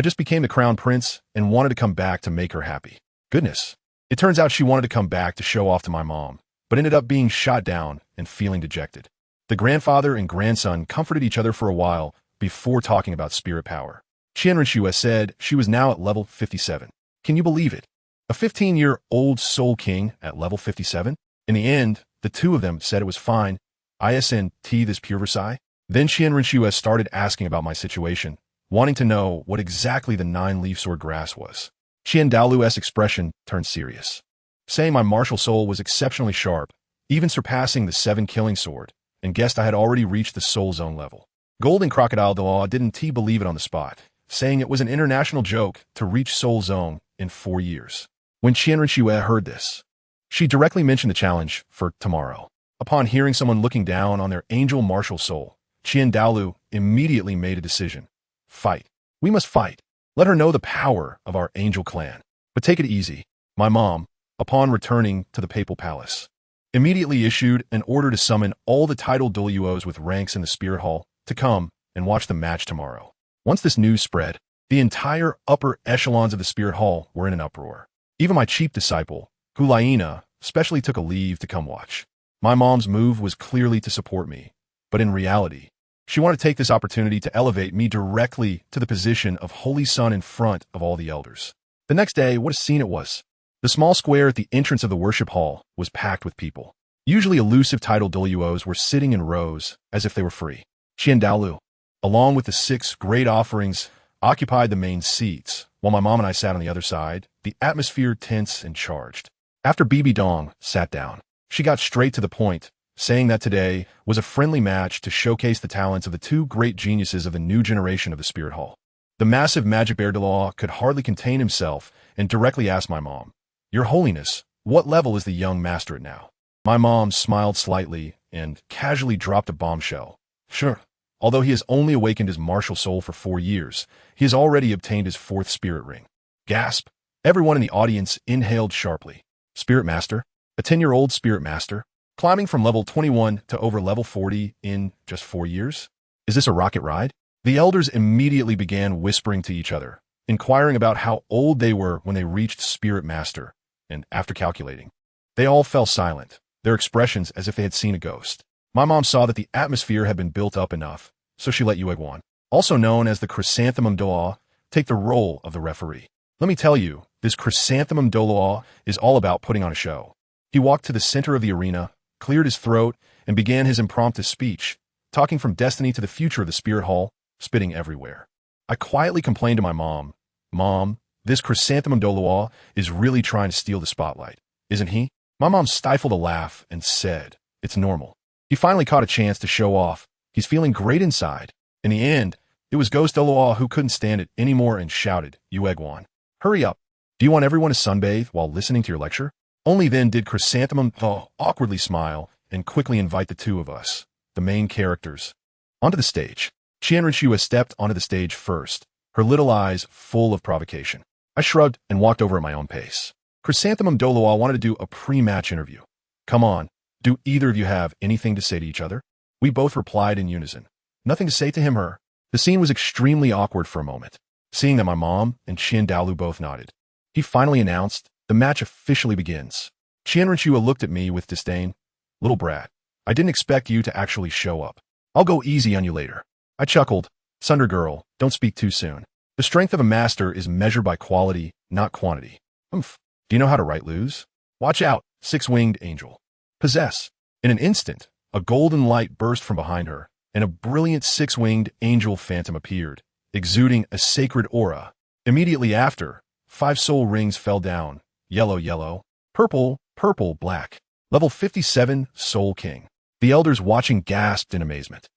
just became the crown prince and wanted to come back to make her happy." Goodness. It turns out she wanted to come back to show off to my mom, but ended up being shot down and feeling dejected. The grandfather and grandson comforted each other for a while before talking about spirit power. Renxue said she was now at level 57. Can you believe it? A 15-year-old soul king at level 57? In the end, the two of them said it was fine. ISNT this pure Versailles? Then Renxue started asking about my situation, wanting to know what exactly the 9-leaf sword grass was. Dalu's expression turned serious, saying my martial soul was exceptionally sharp, even surpassing the 7-killing sword, and guessed I had already reached the soul zone level. Golden Crocodile Dalu didn't believe it on the spot, saying it was an international joke to reach soul zone in 4 years. When Renxue heard this, she directly mentioned the challenge for tomorrow. Upon hearing someone looking down on their angel martial soul, Dalu immediately made a decision. Fight. We must fight. Let her know the power of our angel clan. But take it easy. My mom, upon returning to the papal palace, immediately issued an order to summon all the titled Douluos with ranks in the Spirit Hall to come and watch the match tomorrow. Once this news spread, the entire upper echelons of the Spirit Hall were in an uproar. Even my chief disciple, Gulaina, specially took a leave to come watch. My mom's move was clearly to support me, but in reality, she wanted to take this opportunity to elevate me directly to the position of Holy Son in front of all the elders. The next day, what a scene it was. The small square at the entrance of the worship hall was packed with people. Usually elusive titled Douluos were sitting in rows as if they were free. Dalu, along with the 6 great offerings, occupied the main seats, while my mom and I sat on the other side, the atmosphere tense and charged. After BibiSheng sat down, she got straight to the point, saying that today was a friendly match to showcase the talents of the 2 great geniuses of the new generation of the Spirit Hall. The massive magic bear Dalu could hardly contain himself and directly asked my mom, "Your Holiness, what level is the young master at now?" My mom smiled slightly and casually dropped a bombshell. "Sure. Although he has only awakened his martial soul for 4 years, he has already obtained his 4th spirit ring." Gasp! Everyone in the audience inhaled sharply. Spirit Master? A 10-year-old Spirit Master? climbing from level 21 to over level 40 in just 4 years? Is this a rocket ride? The elders immediately began whispering to each other, inquiring about how old they were when they reached Spirit Master, and after calculating, they all fell silent, their expressions as if they had seen a ghost. My mom saw that the atmosphere had been built up enough, so she let Yueguan, also known as the Chrysanthemum Douluo, take the role of the referee. Let me tell you, this Chrysanthemum Douluo is all about putting on a show. He walked to the center of the arena, cleared his throat, and began his impromptu speech, talking from destiny to the future of the Spirit Hall, spitting everywhere. I quietly complained to my mom, "Mom, this Chrysanthemum Douluo is really trying to steal the spotlight, isn't he?" My mom stifled a laugh and said, "It's normal. He finally caught a chance to show off. He's feeling great inside." In the end, it was Ghost Douluo who couldn't stand it anymore and shouted, "Yueguan, hurry up. Do you want everyone to sunbathe while listening to your lecture?" Only then did Chrysanthemum awkwardly smile and quickly invite the two of us, the main characters, onto the stage. Renxue stepped onto the stage first, her little eyes full of provocation. I shrugged and walked over at my own pace. Chrysanthemum Douluo wanted to do a pre-match interview. "Come on, do either of you have anything to say to each other?" We both replied in unison. "Nothing to say to him, her." The scene was extremely awkward for a moment. Seeing that my mom and Dalu both nodded, he finally announced, "The match officially begins." Renxue looked at me with disdain. "Little brat, I didn't expect you to actually show up. I'll go easy on you later." I chuckled. "Sunder girl, don't speak too soon. The strength of a master is measured by quality, not quantity." "Humph. Do you know how to write lose? Watch out, six-winged angel." "Possess." In an instant, a golden light burst from behind her, and a brilliant six-winged angel phantom appeared, exuding a sacred aura. Immediately after, 5 soul rings fell down, yellow, yellow, purple, purple, black. Level 57, Soul King. The elders watching gasped in amazement.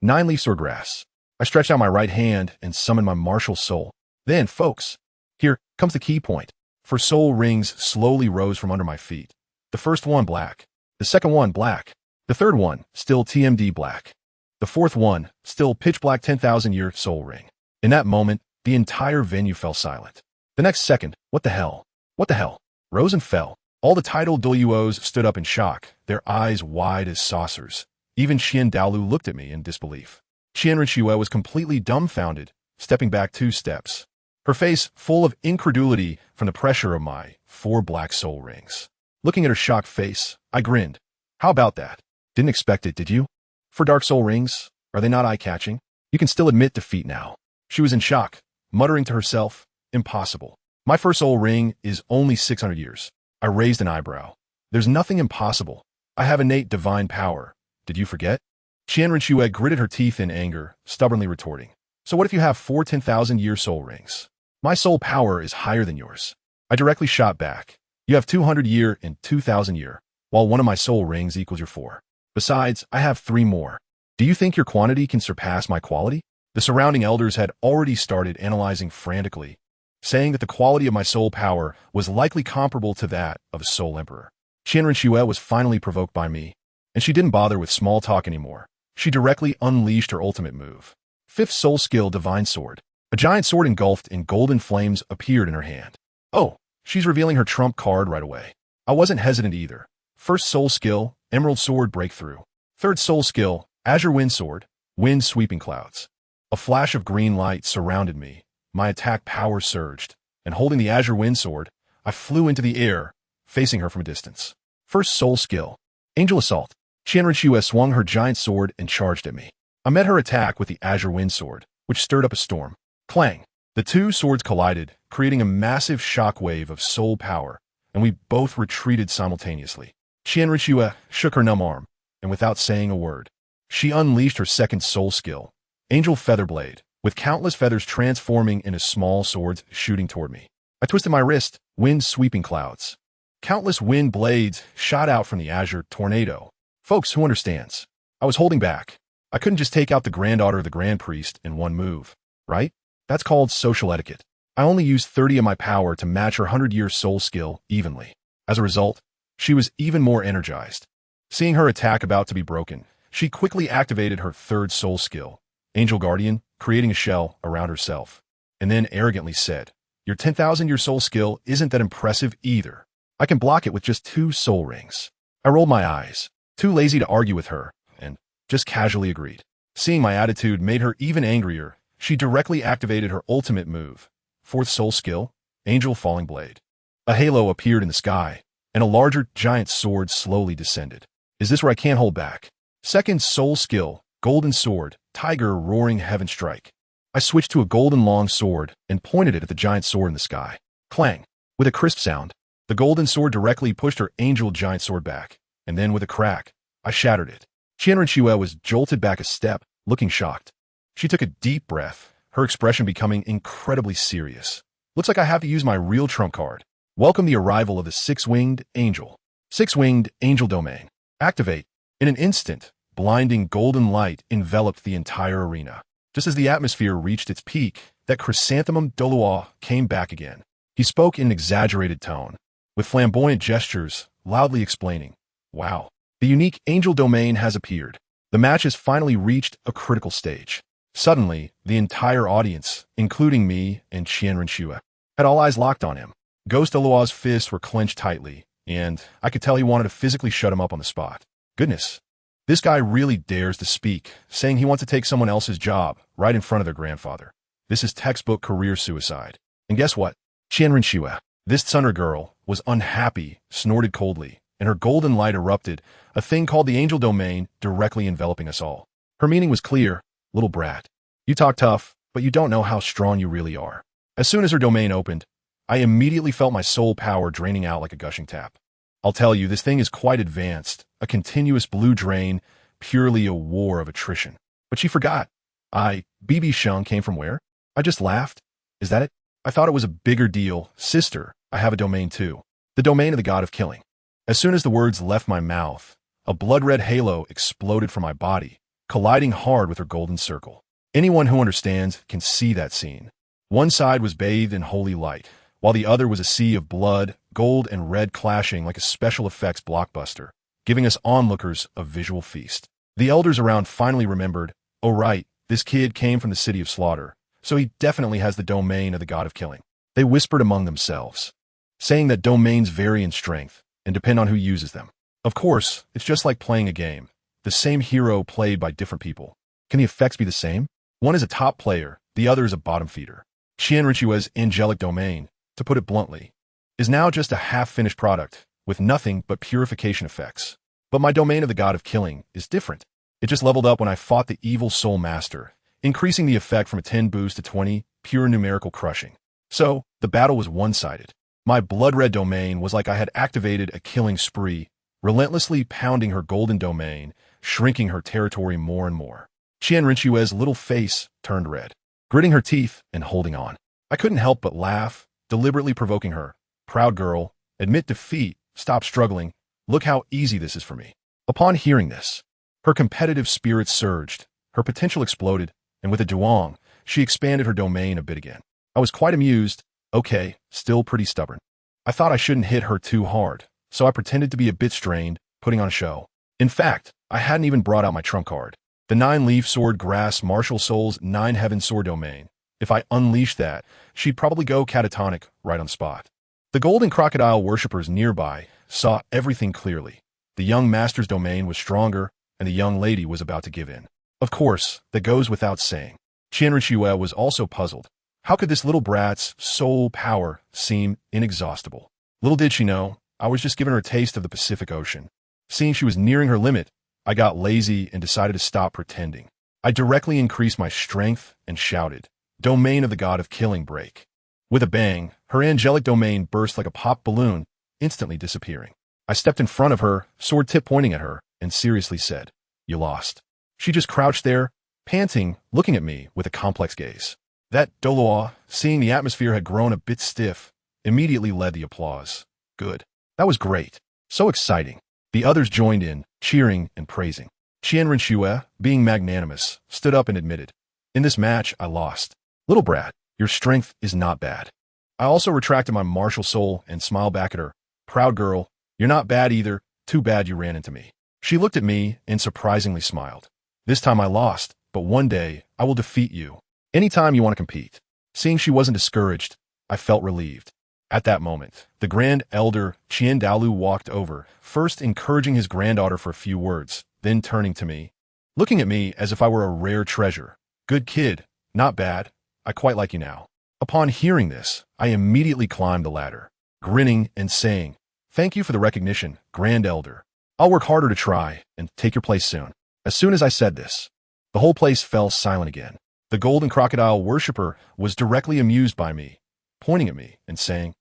9-leaf swordgrass. I stretched out my right hand and summoned my martial soul. Then, folks, here comes the key point. 4 soul rings slowly rose from under my feet. The first one black. The second one black. The third one still TMD black. The fourth one still pitch black 10,000-year soul ring. In that moment, the entire venue fell silent. The next second, what the hell? What the hell? Rose and fell. All the titled Douluos stood up in shock, their eyes wide as saucers. Even Dalu looked at me in disbelief. Renxue was completely dumbfounded, stepping back 2 steps, her face full of incredulity from the pressure of my 4 black soul rings. Looking at her shocked face, I grinned. "How about that? Didn't expect it, did you? For dark soul rings, are they not eye-catching? You can still admit defeat now." She was in shock, muttering to herself, "Impossible. My first soul ring is only 600 years. I raised an eyebrow. "There's nothing impossible. I have innate divine power. Did you forget?" Renxue gritted her teeth in anger, stubbornly retorting, "So what if you have 4 10,000-year soul rings? My soul power is higher than yours." I directly shot back. "You have 200-year and 2,000-year, while one of my soul rings equals your 4. Besides, I have 3 more. Do you think your quantity can surpass my quality?" The surrounding elders had already started analyzing frantically, saying that the quality of my soul power was likely comparable to that of a soul emperor. Renxue was finally provoked by me, and she didn't bother with small talk anymore. She directly unleashed her ultimate move. 5th soul skill, Divine Sword. A giant sword engulfed in golden flames appeared in her hand. Oh, she's revealing her trump card right away. I wasn't hesitant either. 1st soul skill, Emerald Sword Breakthrough. 3rd soul skill, Azure Wind Sword, Wind Sweeping Clouds. A flash of green light surrounded me. My attack power surged, and holding the Azure Wind Sword, I flew into the air, facing her from a distance. 1st soul skill, Angel Assault. Renxue swung her giant sword and charged at me. I met her attack with the Azure Wind Sword, which stirred up a storm. Clang! The 2 swords collided, creating a massive shockwave of soul power, and we both retreated simultaneously. Renxue shook her numb arm, and without saying a word, she unleashed her 2nd soul skill, Angel Featherblade, with countless feathers transforming into small swords shooting toward me. I twisted my wrist, Wind Sweeping Clouds. Countless wind blades shot out from the Azure Tornado. Folks, who understands? I was holding back. I couldn't just take out the granddaughter of the Grand Priest in one move, right? That's called social etiquette. I only used 30 of my power to match her 100-year soul skill evenly. As a result, she was even more energized. Seeing her attack about to be broken, she quickly activated her 3rd soul skill, Angel Guardian, creating a shell around herself, and then arrogantly said, "Your 10,000-year soul skill isn't that impressive either. I can block it with just 2 soul rings." I rolled my eyes, too lazy to argue with her, and just casually agreed. Seeing my attitude made her even angrier. She directly activated her ultimate move. Fourth soul skill, Angel Falling Blade. A halo appeared in the sky, and a larger giant sword slowly descended. Is this where I can't hold back? Second soul skill, Golden Sword, Tiger Roaring Heaven Strike. I switched to a golden long sword and pointed it at the giant sword in the sky. Clang! With a crisp sound, the golden sword directly pushed her angel giant sword back, and then with a crack, I shattered it. Renxue was jolted back a step, looking shocked. She took a deep breath, her expression becoming incredibly serious. Looks like I have to use my real trump card. Welcome the arrival of the Six-Winged Angel. Six-Winged Angel Domain. Activate. In an instant, blinding golden light enveloped the entire arena. Just as the atmosphere reached its peak, that chrysanthemum Douluo came back again. He spoke in an exaggerated tone, with flamboyant gestures, loudly explaining, "Wow, the unique angel domain has appeared. The match has finally reached a critical stage." Suddenly, the entire audience, including me and Renxue, had all eyes locked on him. Ghost Douluo's fists were clenched tightly, and I could tell he wanted to physically shut him up on the spot. Goodness, this guy really dares to speak, saying he wants to take someone else's job right in front of their grandfather. This is textbook career suicide. And guess what? Renxue, this Thunder girl, was unhappy, snorted coldly, and her golden light erupted, a thing called the angel domain directly enveloping us all. Her meaning was clear: little brat. You talk tough, but you don't know how strong you really are. As soon as her domain opened, I immediately felt my soul power draining out like a gushing tap. I'll tell you, this thing is quite advanced, a continuous blue drain, purely a war of attrition. But she forgot. BibiSheng came from where? I just laughed. Is that it? I thought it was a bigger deal. Sister, I have a domain too. The domain of the god of killing. As soon as the words left my mouth, a blood-red halo exploded from my body, colliding hard with her golden circle. Anyone who understands can see that scene. One side was bathed in holy light, while the other was a sea of blood, gold and red clashing like a special effects blockbuster, giving us onlookers a visual feast. The elders around finally remembered, oh right, this kid came from the city of slaughter, so he definitely has the domain of the god of killing. They whispered among themselves, saying that domains vary in strength and depend on who uses them. Of course, it's just like playing a game. The same hero played by different people. Can the effects be the same? One is a top player, the other is a bottom feeder. Renxue's angelic domain, to put it bluntly, is now just a half-finished product, with nothing but purification effects. But my domain of the god of killing is different. It just leveled up when I fought the evil soul master, increasing the effect from a 10 boost to 20, pure numerical crushing. So, the battle was one-sided. My blood-red domain was like I had activated a killing spree, relentlessly pounding her golden domain, shrinking her territory more and more. Renxue's little face turned red, gritting her teeth and holding on. I couldn't help but laugh, deliberately provoking her. Proud girl, admit defeat, stop struggling, look how easy this is for me. Upon hearing this, her competitive spirit surged, her potential exploded, and with a duong, she expanded her domain a bit again. I was quite amused. Okay, still pretty stubborn. I thought I shouldn't hit her too hard, so I pretended to be a bit strained, putting on a show. In fact, I hadn't even brought out my trump card. The 9-leaf sword grass Martial Soul's 9-heaven sword domain. If I unleashed that, she'd probably go catatonic right on the spot. The golden crocodile worshippers nearby saw everything clearly. The young master's domain was stronger, and the young lady was about to give in. Of course, that goes without saying. Renxue was also puzzled. How could this little brat's soul power seem inexhaustible? Little did she know, I was just giving her a taste of the Pacific Ocean. Seeing she was nearing her limit, I got lazy and decided to stop pretending. I directly increased my strength and shouted, "Domain of the god of killing, break." With a bang, her angelic domain burst like a popped balloon, instantly disappearing. I stepped in front of her, sword tip pointing at her, and seriously said, "You lost." She just crouched there, panting, looking at me with a complex gaze. That Douluo, seeing the atmosphere had grown a bit stiff, immediately led the applause. Good. That was great. So exciting. The others joined in, cheering and praising. Renxue, being magnanimous, stood up and admitted, "In this match, I lost. Little brat, your strength is not bad." I also retracted my martial soul and smiled back at her. "Proud girl, you're not bad either. Too bad you ran into me." She looked at me and surprisingly smiled. "This time I lost, but one day I will defeat you. Anytime you want to compete." Seeing she wasn't discouraged, I felt relieved. At that moment, the Grand Elder Qian Dalu walked over, first encouraging his granddaughter for a few words, then turning to me, looking at me as if I were a rare treasure. Good kid, not bad, I quite like you now. Upon hearing this, I immediately climbed the ladder, grinning and saying, thank you for the recognition, Grand Elder. I'll work harder to try and take your place soon. As soon as I said this, the whole place fell silent again. The golden crocodile worshipper was directly amused by me, pointing at me and saying,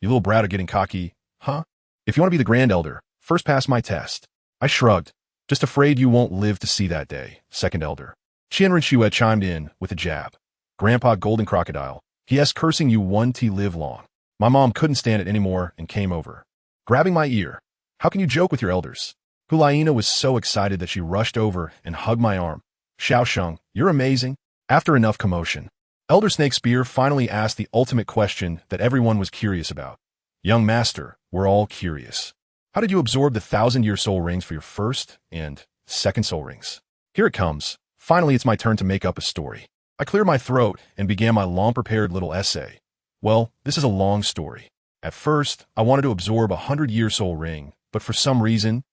you little brat are getting cocky, huh? If you want to be the Grand Elder, first pass my test. I shrugged, just afraid you won't live to see that day, Second Elder. Renxue chimed in with a jab. Grandpa Golden Crocodile, P.S. cursing you 1T live long. My mom couldn't stand it anymore and came over, grabbing my ear. How can you joke with your elders? Hulaina was so excited that she rushed over and hugged my arm. Xiaosheng, you're amazing. After enough commotion, Elder Snake Spear finally asked the ultimate question that everyone was curious about. Young master, we're all curious. How did you absorb the 1,000-year soul rings for your first and second soul rings? Here it comes. Finally, it's my turn to make up a story. I cleared my throat and began my long-prepared little essay. Well, this is a long story. At first, I wanted to absorb a 100-year soul ring, but for some reason,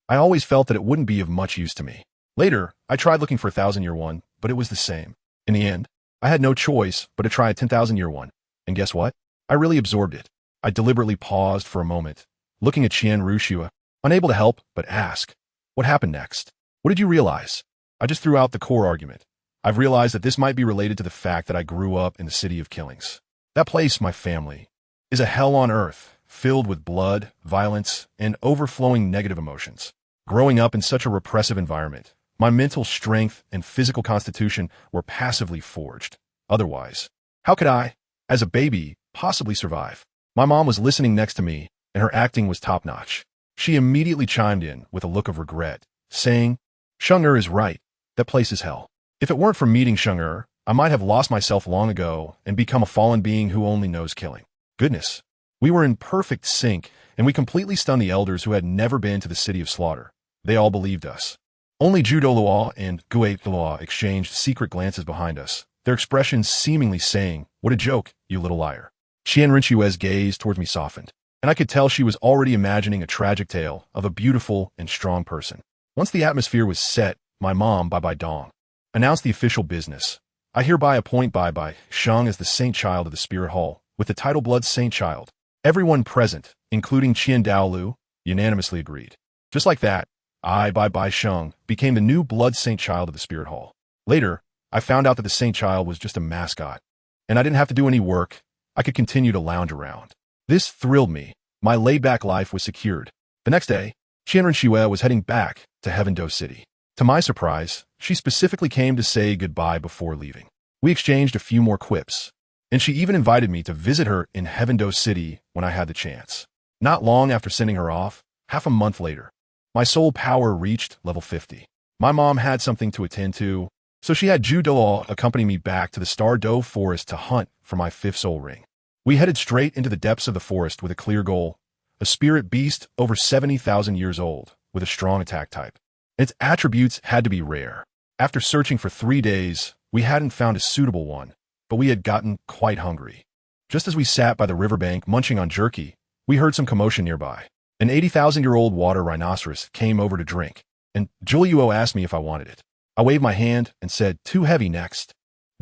I always felt that it wouldn't be of much use to me. Later, I tried looking for a 1,000-year one, but it was the same. In the end, I had no choice but to try a 10,000-year one. And guess what? I really absorbed it. I deliberately paused for a moment, looking at Renxue, unable to help but ask, what happened next? What did you realize? I just threw out the core argument. I've realized that this might be related to the fact that I grew up in the city of killings. That place, my family, is a hell on earth, filled with blood, violence, and overflowing negative emotions. Growing up in such a repressive environment, my mental strength and physical constitution were passively forged. Otherwise, how could I, as a baby, possibly survive? My mom was listening next to me, and her acting was top-notch. She immediately chimed in with a look of regret, saying, Sheng is right. That place is hell. If it weren't for meeting Sheng, I might have lost myself long ago and become a fallen being who only knows killing. Goodness. We were in perfect sync, and we completely stunned the elders who had never been to the city of slaughter. They all believed us. Only Douluo and Douluo exchanged secret glances behind us, their expressions seemingly saying, what a joke, you little liar. Renxue's gaze towards me softened, and I could tell she was already imagining a tragic tale of a beautiful and strong person. Once the atmosphere was set, my mom, Dong, announced the official business. I hereby appoint BibiSheng as the Saint Child of the Spirit Hall, with the title Blood Saint Child. Everyone present, including Qian Dalu, unanimously agreed. Just like that, I, BibiSheng, became the new Blood Saint Child of the Spirit Hall. Later, I found out that the Saint Child was just a mascot, and I didn't have to do any work. I could continue to lounge around. This thrilled me. My laid-back life was secured. The next day, Renxue was heading back to Heaven-Do City. To my surprise, she specifically came to say goodbye before leaving. We exchanged a few more quips, and she even invited me to visit her in Heaven-Do City when I had the chance. Not long after sending her off, half a month later, my soul power reached level 50. My mom had something to attend to, so she had Douluo accompany me back to the Star Do Forest to hunt for my 5th soul ring. We headed straight into the depths of the forest with a clear goal, a spirit beast over 70,000 years old, with a strong attack type. Its attributes had to be rare. After searching for 3 days, we hadn't found a suitable one, but we had gotten quite hungry. Just as we sat by the riverbank munching on jerky, we heard some commotion nearby. An 80,000-year-old water rhinoceros came over to drink, and Douluo asked me if I wanted it. I waved my hand and said, too heavy next.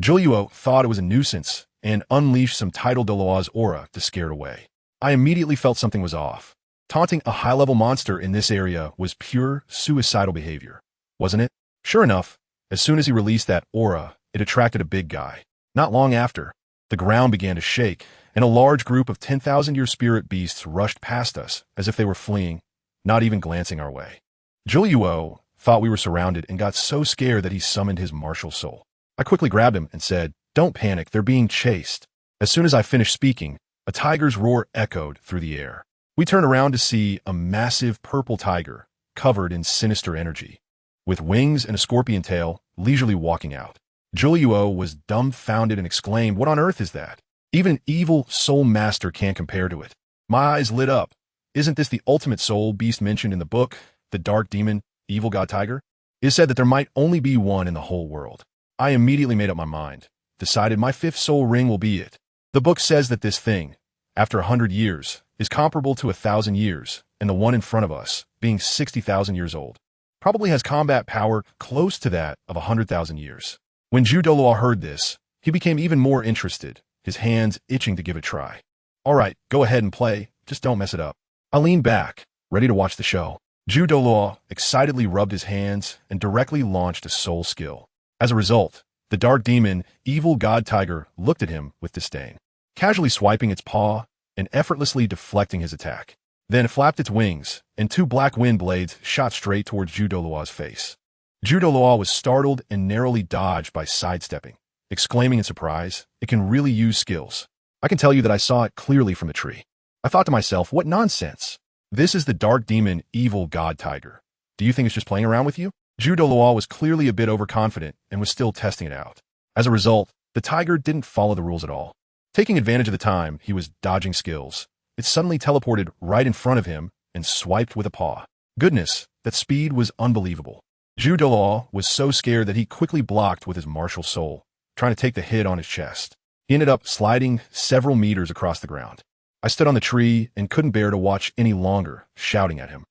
Douluo thought it was a nuisance and unleashed some tidal Douluo's aura to scare it away. I immediately felt something was off. Taunting a high-level monster in this area was pure suicidal behavior, wasn't it? Sure enough, as soon as he released that aura, it attracted a big guy. Not long after, the ground began to shake, and a large group of 10,000-year spirit beasts rushed past us as if they were fleeing, not even glancing our way. Douluo thought we were surrounded and got so scared that he summoned his martial soul. I quickly grabbed him and said, don't panic, they're being chased. As soon as I finished speaking, a tiger's roar echoed through the air. We turned around to see a massive purple tiger, covered in sinister energy, with wings and a scorpion tail, leisurely walking out. Douluo was dumbfounded and exclaimed, what on earth is that? Even an evil soul master can't compare to it. My eyes lit up. Isn't this the ultimate soul beast mentioned in the book, the dark demon, evil god tiger? It is said that there might only be one in the whole world. I immediately made up my mind, decided my 5th soul ring will be it. The book says that this thing, after 100 years, is comparable to 1,000 years, and the one in front of us, being 60,000 years old, probably has combat power close to that of 100,000 years. When Douluo heard this, he became even more interested, his hands itching to give it a try. All right, go ahead and play, just don't mess it up. I leaned back, ready to watch the show. Douluo excitedly rubbed his hands and directly launched a soul skill. As a result, the dark demon, evil god tiger, looked at him with disdain, casually swiping its paw and effortlessly deflecting his attack. Then it flapped its wings, and two black wind blades shot straight towards Douluo's face. Douluo was startled and narrowly dodged by sidestepping, exclaiming in surprise, "It can really use skills. I can tell you that I saw it clearly from the tree." I thought to myself, what nonsense. This is the dark demon, evil god tiger. Do you think it's just playing around with you? Douluo was clearly a bit overconfident and was still testing it out. As a result, the tiger didn't follow the rules at all. Taking advantage of the time he was dodging skills, it suddenly teleported right in front of him and swiped with a paw. Goodness, that speed was unbelievable. Douluo was so scared that he quickly blocked with his martial soul, trying to take the hit on his chest. He ended up sliding several meters across the ground. I stood on the tree and couldn't bear to watch any longer, shouting at him.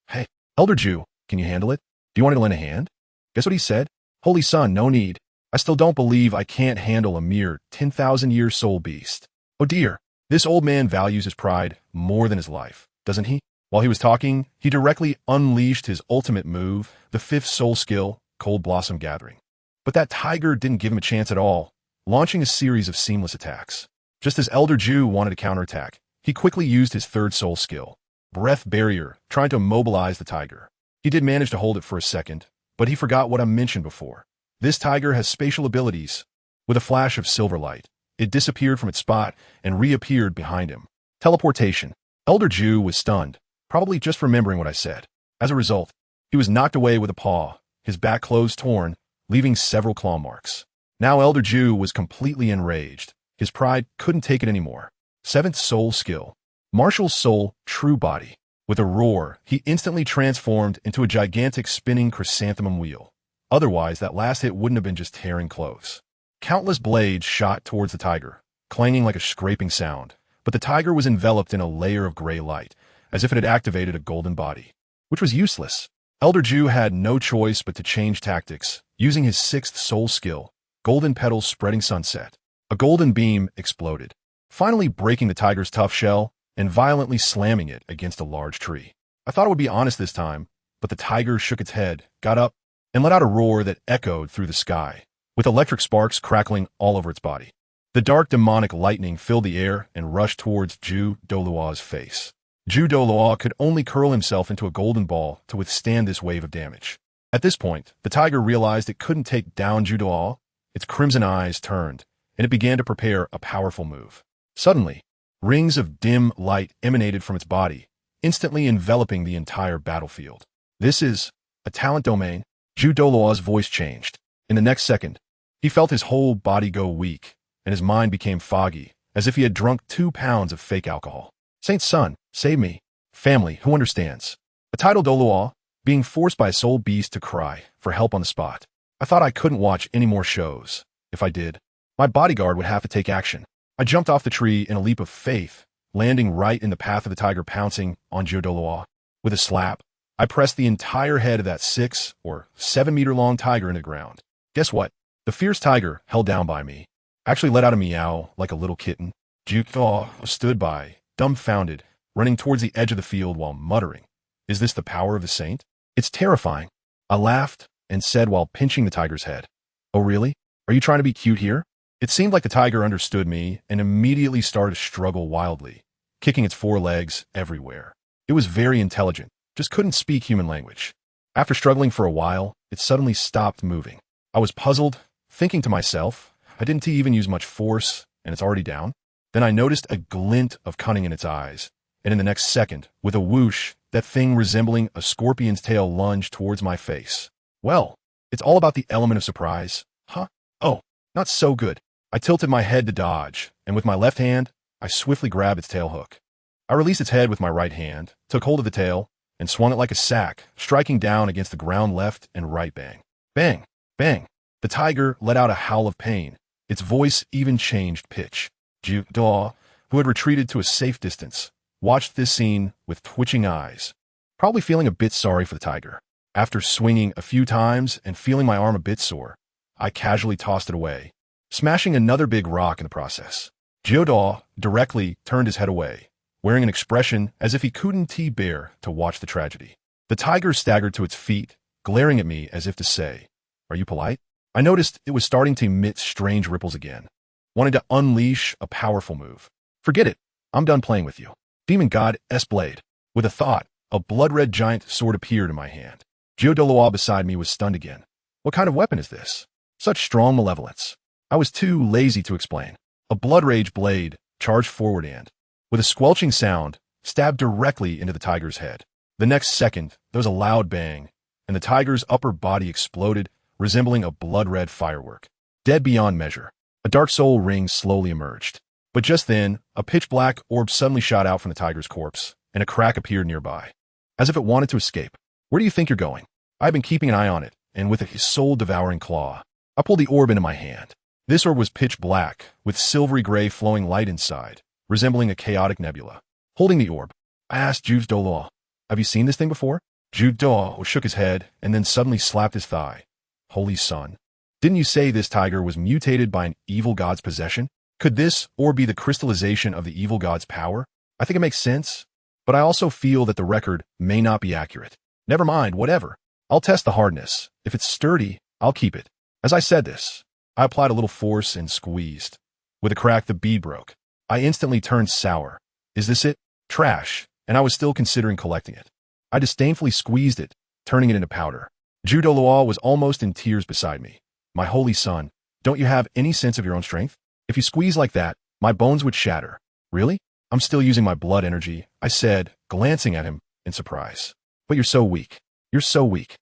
"Hey, Elder Jew, can you handle it? Do you want me to lend a hand?" Guess what he said? "Holy son, no need. I still don't believe I can't handle a mere 10,000-year soul beast." Oh dear, this old man values his pride more than his life, doesn't he? While he was talking, he directly unleashed his ultimate move, the fifth soul skill, Cold Blossom Gathering. But that tiger didn't give him a chance at all, launching a series of seamless attacks. Just as Elder Jew wanted to counterattack, he quickly used his third soul skill, Breath Barrier, trying to immobilize the tiger. He did manage to hold it for a second, but he forgot what I mentioned before. This tiger has spatial abilities. With a flash of silver light, it disappeared from its spot and reappeared behind him. Teleportation. Elder Jew was stunned, probably just remembering what I said. As a result, he was knocked away with a paw, his back clothes torn, leaving several claw marks. Now Elder Jew was completely enraged. His pride couldn't take it anymore. Seventh soul skill, Martial Soul True Body. With a roar, he instantly transformed into a gigantic spinning chrysanthemum wheel. Otherwise, that last hit wouldn't have been just tearing clothes. Countless blades shot towards the tiger, clanging like a scraping sound, but the tiger was enveloped in a layer of gray light, as if it had activated a golden body, which was useless. Elder Jew had no choice but to change tactics, using his sixth soul skill, Golden Petals Spreading Sunset. A golden beam exploded, finally breaking the tiger's tough shell and violently slamming it against a large tree. I thought it would be honest this time, but the tiger shook its head, got up, and let out a roar that echoed through the sky, with electric sparks crackling all over its body. The dark demonic lightning filled the air and rushed towards Douluo's face. Douluo could only curl himself into a golden ball to withstand this wave of damage. At this point, the tiger realized it couldn't take down Douluo. Its crimson eyes turned, and it began to prepare a powerful move. Suddenly, rings of dim light emanated from its body, instantly enveloping the entire battlefield. "This is a talent domain." Douluo's voice changed. In the next second, he felt his whole body go weak, and his mind became foggy, as if he had drunk 2 pounds of fake alcohol. "Saint's son, save me. Family, who understands?" A title Douluo, being forced by a soul beast to cry for help on the spot. I thought I couldn't watch any more shows. If I did, my bodyguard would have to take action. I jumped off the tree in a leap of faith, landing right in the path of the tiger pouncing on Douluo. With a slap, I pressed the entire head of that 6 or 7 meter long tiger into the ground. Guess what? The fierce tiger, held down by me, actually let out a meow like a little kitten. Douluo stood by, dumbfounded, running towards the edge of the field while muttering, "Is this the power of the saint? It's terrifying." I laughed and said while pinching the tiger's head, "Oh really? Are you trying to be cute here?" It seemed like the tiger understood me and immediately started to struggle wildly, kicking its 4 legs everywhere. It was very intelligent, just couldn't speak human language. After struggling for a while, it suddenly stopped moving. I was puzzled, thinking to myself, I didn't even use much force, and it's already down. Then I noticed a glint of cunning in its eyes, and in the next second, with a whoosh, that thing resembling a scorpion's tail lunged towards my face. Well, it's all about the element of surprise. Huh? Oh, not so good. I tilted my head to dodge, and with my left hand, I swiftly grabbed its tail hook. I released its head with my right hand, took hold of the tail, and swung it like a sack, striking down against the ground left and right. Bang. Bang. Bang. The tiger let out a howl of pain. Its voice even changed pitch. Douluo who had retreated to a safe distance, watched this scene with twitching eyes, probably feeling a bit sorry for the tiger. After swinging a few times and feeling my arm a bit sore, I casually tossed it away, smashing another big rock in the process. Douluo directly turned his head away, wearing an expression as if he couldn't bear to watch the tragedy. The tiger staggered to its feet, glaring at me as if to say, "Are you polite?" I noticed it was starting to emit strange ripples again, wanting to unleash a powerful move. "Forget it. I'm done playing with you." Demon God S-Blade. With a thought, a blood-red giant sword appeared in my hand. Douluo beside me was stunned again. What kind of weapon is this? Such strong malevolence. I was too lazy to explain. A blood rage blade charged forward and, with a squelching sound, stabbed directly into the tiger's head. The next second, there was a loud bang, and the tiger's upper body exploded, resembling a blood-red firework. Dead beyond measure, a dark soul ring slowly emerged. But just then, a pitch-black orb suddenly shot out from the tiger's corpse, and a crack appeared nearby, as if it wanted to escape. "Where do you think you're going?" I've been keeping an eye on it, and with a soul-devouring claw, I pulled the orb into my hand. This orb was pitch black, with silvery gray flowing light inside, resembling a chaotic nebula. Holding the orb, I asked Douluo, "Have you seen this thing before?" Douluo shook his head and then suddenly slapped his thigh. "Holy son, didn't you say this tiger was mutated by an evil god's possession? Could this orb be the crystallization of the evil god's power? I think it makes sense, but I also feel that the record may not be accurate. Never mind, whatever. I'll test the hardness. If it's sturdy, I'll keep it." As I said this, I applied a little force and squeezed. With a crack, the bead broke. I instantly turned sour. Is this it? Trash, and I was still considering collecting it. I disdainfully squeezed it, turning it into powder. Douluo was almost in tears beside me. "My holy son, don't you have any sense of your own strength? If you squeeze like that, my bones would shatter." "Really? I'm still using my blood energy," I said, glancing at him in surprise. "But you're so weak. You're so weak."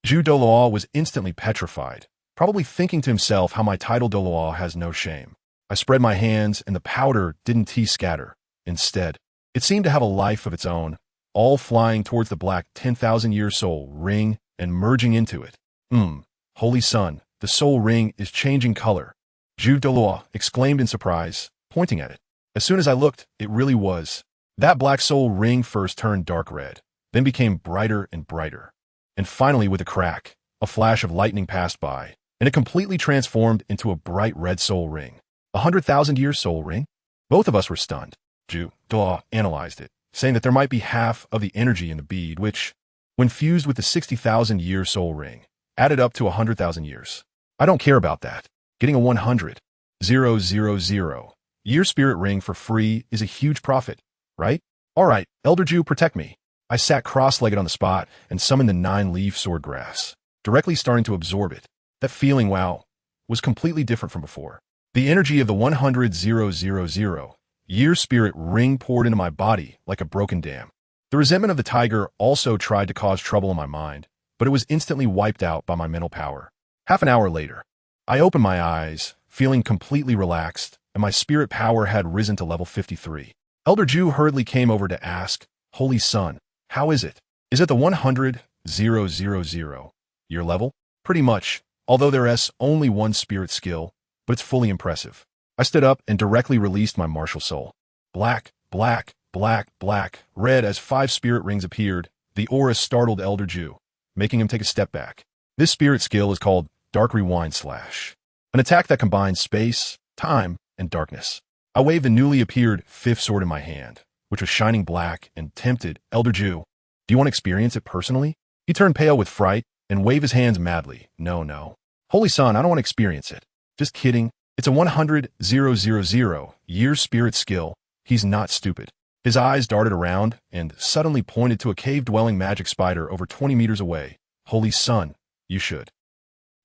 Douluo was instantly petrified, probably thinking to himself how my title Douluo has no shame. I spread my hands, and the powder didn't scatter. Instead, it seemed to have a life of its own, all flying towards the black 10,000-year soul ring and merging into it. Holy son, the soul ring is changing color." Douluo exclaimed in surprise, pointing at it. As soon as I looked, it really was. That black soul ring first turned dark red, then became brighter and brighter. And finally, with a crack, a flash of lightning passed by, and it completely transformed into a bright red soul ring. 100,000-year soul ring? Both of us were stunned. Douluo analyzed it, saying that there might be half of the energy in the bead, which, when fused with the 60,000-year soul ring, added up to 100,000 years. I don't care about that. Getting a 100,000-year spirit ring for free is a huge profit, right? All right, Elder Jew, protect me. I sat cross-legged on the spot and summoned the 9-leaf swordgrass, directly starting to absorb it. That feeling, wow, was completely different from before. The energy of the 100,000-year spirit ring poured into my body like a broken dam. The resentment of the tiger also tried to cause trouble in my mind, but it was instantly wiped out by my mental power. Half an hour later, I opened my eyes, feeling completely relaxed, and my spirit power had risen to level 53. Elder Jew hurriedly came over to ask, "Holy son, how is it? Is it the 100,000-year level?" "Pretty much, although there's only one spirit skill, but it's fully impressive." I stood up and directly released my martial soul. Black, black, black, black, red as 5 spirit rings appeared. The aura startled Elder Jew, making him take a step back. This spirit skill is called Dark Rewind Slash, an attack that combines space, time, and darkness. I waved the newly appeared 5th sword in my hand, which was shining black, and tempted Elder Jew. "Do you want to experience it personally?" He turned pale with fright and waved his hands madly. No. "Holy son, I don't want to experience it." "Just kidding. It's a 100,000-year spirit skill. He's not stupid." His eyes darted around and suddenly pointed to a cave-dwelling magic spider over 20 meters away. "Holy son, you should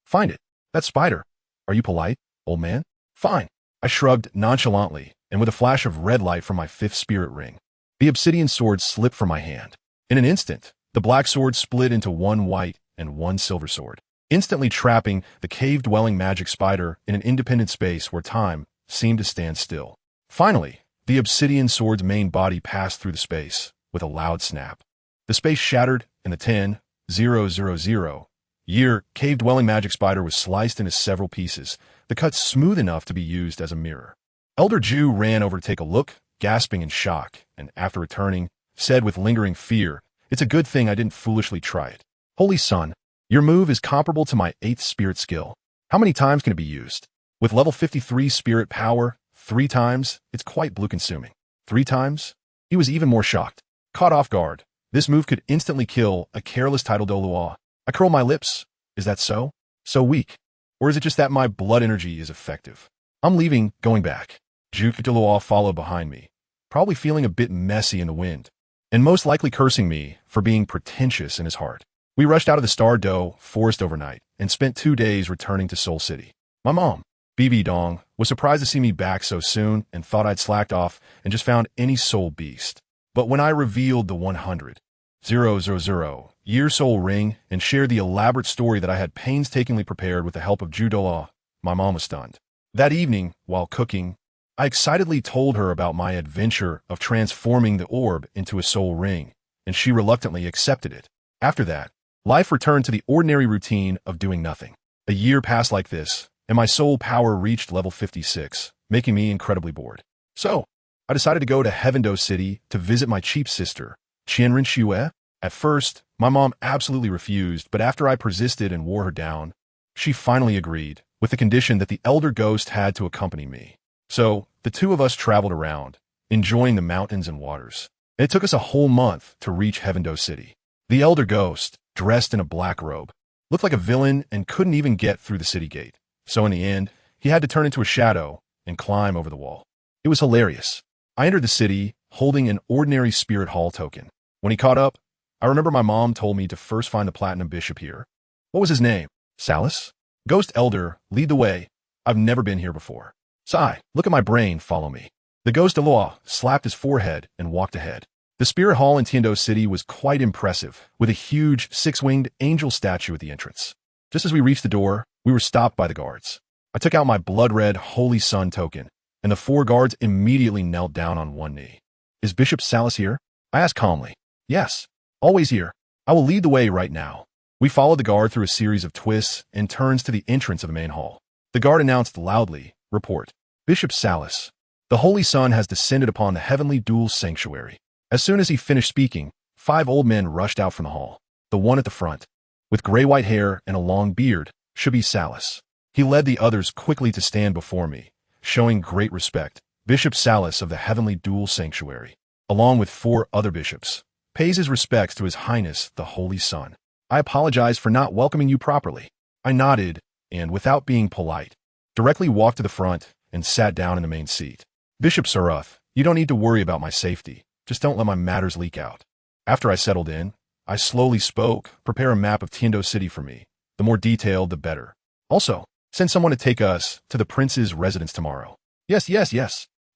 find it. That spider. Are you polite, old man?" "Fine." I shrugged nonchalantly, and with a flash of red light from my 5th spirit ring, the obsidian sword slipped from my hand. In an instant, the black sword split into one white and one silver sword, instantly trapping the cave-dwelling magic spider in an independent space where time seemed to stand still. Finally, the obsidian sword's main body passed through the space with a loud snap. The space shattered, and the 10,000-year cave-dwelling magic spider was sliced into several pieces, the cuts smooth enough to be used as a mirror. Elder Ju ran over to take a look, gasping in shock, and after returning, said with lingering fear, "It's a good thing I didn't foolishly try it. Holy Son, your move is comparable to my 8th spirit skill. How many times can it be used? With level 53 spirit power, 3 times, it's quite blue-consuming. 3 times?" He was even more shocked. Caught off guard, this move could instantly kill a careless title Douluo. I curl my lips. Is that so? So weak? Or is it just that my blood energy is effective? I'm leaving, going back. Douluo followed behind me, probably feeling a bit messy in the wind, and most likely cursing me for being pretentious in his heart. We rushed out of the Star Doe forest overnight and spent 2 days returning to Seoul City. My mom, BibiSheng, was surprised to see me back so soon and thought I'd slacked off and just found any soul beast. But when I revealed the 100,000-year soul ring and shared the elaborate story that I had painstakingly prepared with the help of Douluo, my mom was stunned. That evening, while cooking, I excitedly told her about my adventure of transforming the orb into a soul ring, and she reluctantly accepted it. After that, life returned to the ordinary routine of doing nothing. A year passed like this, and my soul power reached level 56, making me incredibly bored. So, I decided to go to Heavendo City to visit my cheap sister, Renxue. At first, my mom absolutely refused, but after I persisted and wore her down, she finally agreed, with the condition that the elder ghost had to accompany me. So, the two of us traveled around, enjoying the mountains and waters. It took us a whole month to reach Heavendo City. The elder ghost, dressed in a black robe, looked like a villain and couldn't even get through the city gate. So in the end, he had to turn into a shadow and climb over the wall. It was hilarious. I entered the city holding an ordinary spirit hall token. When he caught up, I remember my mom told me to first find the platinum bishop here. What was his name? Salas? Ghost Elder, lead the way. I've never been here before. Sigh, look at my brain, follow me. The ghost Douluo slapped his forehead and walked ahead. The spirit hall in Tiando City was quite impressive, with a huge 6-winged angel statue at the entrance. Just as we reached the door, we were stopped by the guards. I took out my blood-red Holy Sun token, and the 4 guards immediately knelt down on one knee. Is Bishop Salas here? I asked calmly. Yes, always here. I will lead the way right now. We followed the guard through a series of twists and turns to the entrance of the main hall. The guard announced loudly, "Report. Bishop Salas. The Holy Sun has descended upon the heavenly Douluo sanctuary." As soon as he finished speaking, 5 old men rushed out from the hall. The one at the front, with gray-white hair and a long beard, should be Salas. He led the others quickly to stand before me, showing great respect. Bishop Salas of the heavenly Douluo sanctuary, along with 4 other bishops, pays his respects to His Highness the Holy Sun. I apologize for not welcoming you properly. I nodded, and without being polite, directly walked to the front and sat down in the main seat. Bishop Saruth, you don't need to worry about my safety. Just don't let my matters leak out. After I settled in, I slowly spoke, prepare a map of Tiando City for me. The more detailed, the better. Also, send someone to take us to the prince's residence tomorrow. Yes.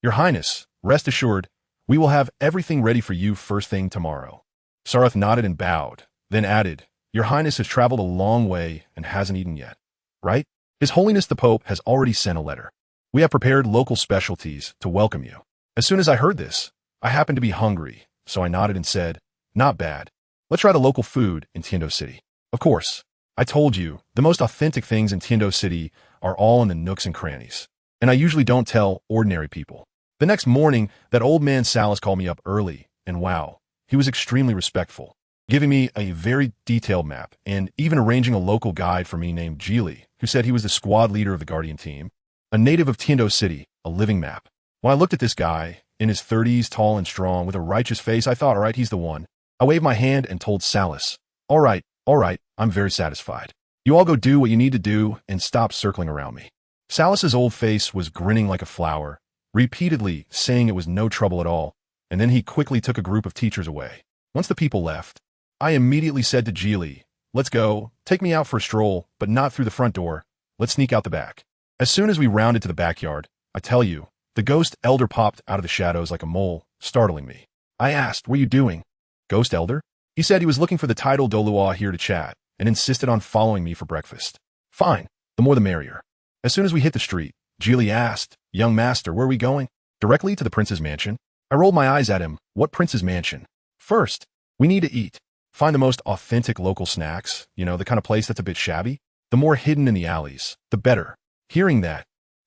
Your Highness, rest assured, we will have everything ready for you first thing tomorrow. Saruth nodded and bowed, then added, Your Highness has traveled a long way and hasn't eaten yet, right? His Holiness the Pope has already sent a letter. We have prepared local specialties to welcome you. As soon as I heard this, I happened to be hungry, so I nodded and said, Not bad. Let's try the local food in Tiando City. Of course, I told you, the most authentic things in Tiando City are all in the nooks and crannies, and I usually don't tell ordinary people. The next morning, that old man Salas called me up early, and wow, he was extremely respectful, giving me a very detailed map and even arranging a local guide for me named Geely, who said he was the squad leader of the Guardian team, a native of Tiando City, a living map. When I looked at this guy, in his 30s, tall and strong, with a righteous face, I thought, all right, he's the one. I waved my hand and told Salas, all right, I'm very satisfied. You all go do what you need to do and stop circling around me. Salas's old face was grinning like a flower, repeatedly saying it was no trouble at all, and then he quickly took a group of teachers away. Once the people left, I immediately said to Geely, let's go, take me out for a stroll, but not through the front door. Let's sneak out the back. As soon as we rounded to the backyard, I tell you, the ghost elder popped out of the shadows like a mole, startling me. I asked, what are you doing? Ghost elder? He said he was looking for the title Douluo here to chat, and insisted on following me for breakfast. Fine, the more the merrier. As soon as we hit the street, Geely asked, young master, where are we going? Directly to the prince's mansion? I rolled my eyes at him. What prince's mansion? First, we need to eat. Find the most authentic local snacks, the kind of place that's a bit shabby. The more hidden in the alleys, the better. Hearing that,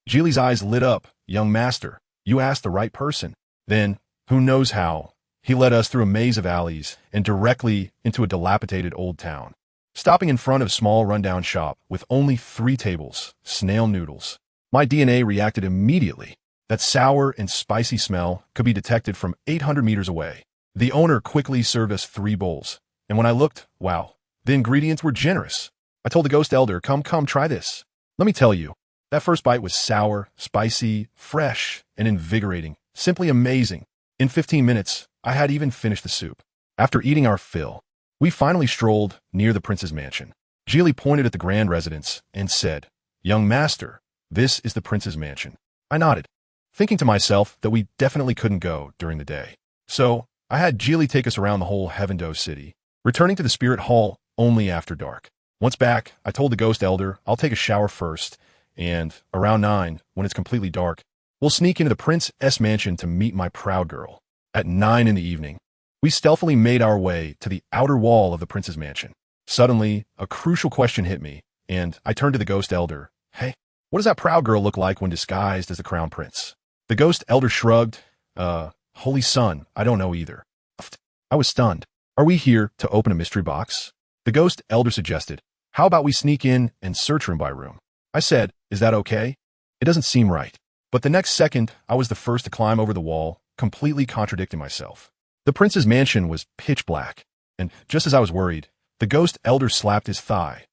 Geely's eyes lit up. Young master, You asked the right person. Then, who knows how, he led us through a maze of alleys and directly into a dilapidated old town. Stopping in front of a small rundown shop with only 3 tables, snail noodles. My DNA reacted immediately. That sour and spicy smell could be detected from 800 meters away. The owner quickly served us 3 bowls, and when I looked, wow, the ingredients were generous. I told the ghost elder, come, try this. Let me tell you, that first bite was sour, spicy, fresh, and invigorating. Simply amazing. In 15 minutes, I had even finished the soup. After eating our fill, we finally strolled near the prince's mansion. Geely pointed at the grand residence and said, young master, this is the prince's mansion. I nodded, thinking to myself that we definitely couldn't go during the day. So, I had Geely take us around the whole Heavendoe city, returning to the spirit hall only after dark. Once back, I told the ghost elder I'll take a shower first, and around 9, when it's completely dark, we'll sneak into the prince's mansion to meet my proud girl. At 9 in the evening, we stealthily made our way to the outer wall of the prince's mansion. Suddenly, a crucial question hit me, and I turned to the ghost elder. Hey, what does that proud girl look like when disguised as the crown prince? The ghost elder shrugged. Holy son, I don't know either. I was stunned. Are we here to open a mystery box? The ghost elder suggested, how about we sneak in and search room by room? I said, is that okay? It doesn't seem right. But the next second, I was the first to climb over the wall, completely contradicting myself. The prince's mansion was pitch black, and just as I was worried, the ghost elder slapped his thigh.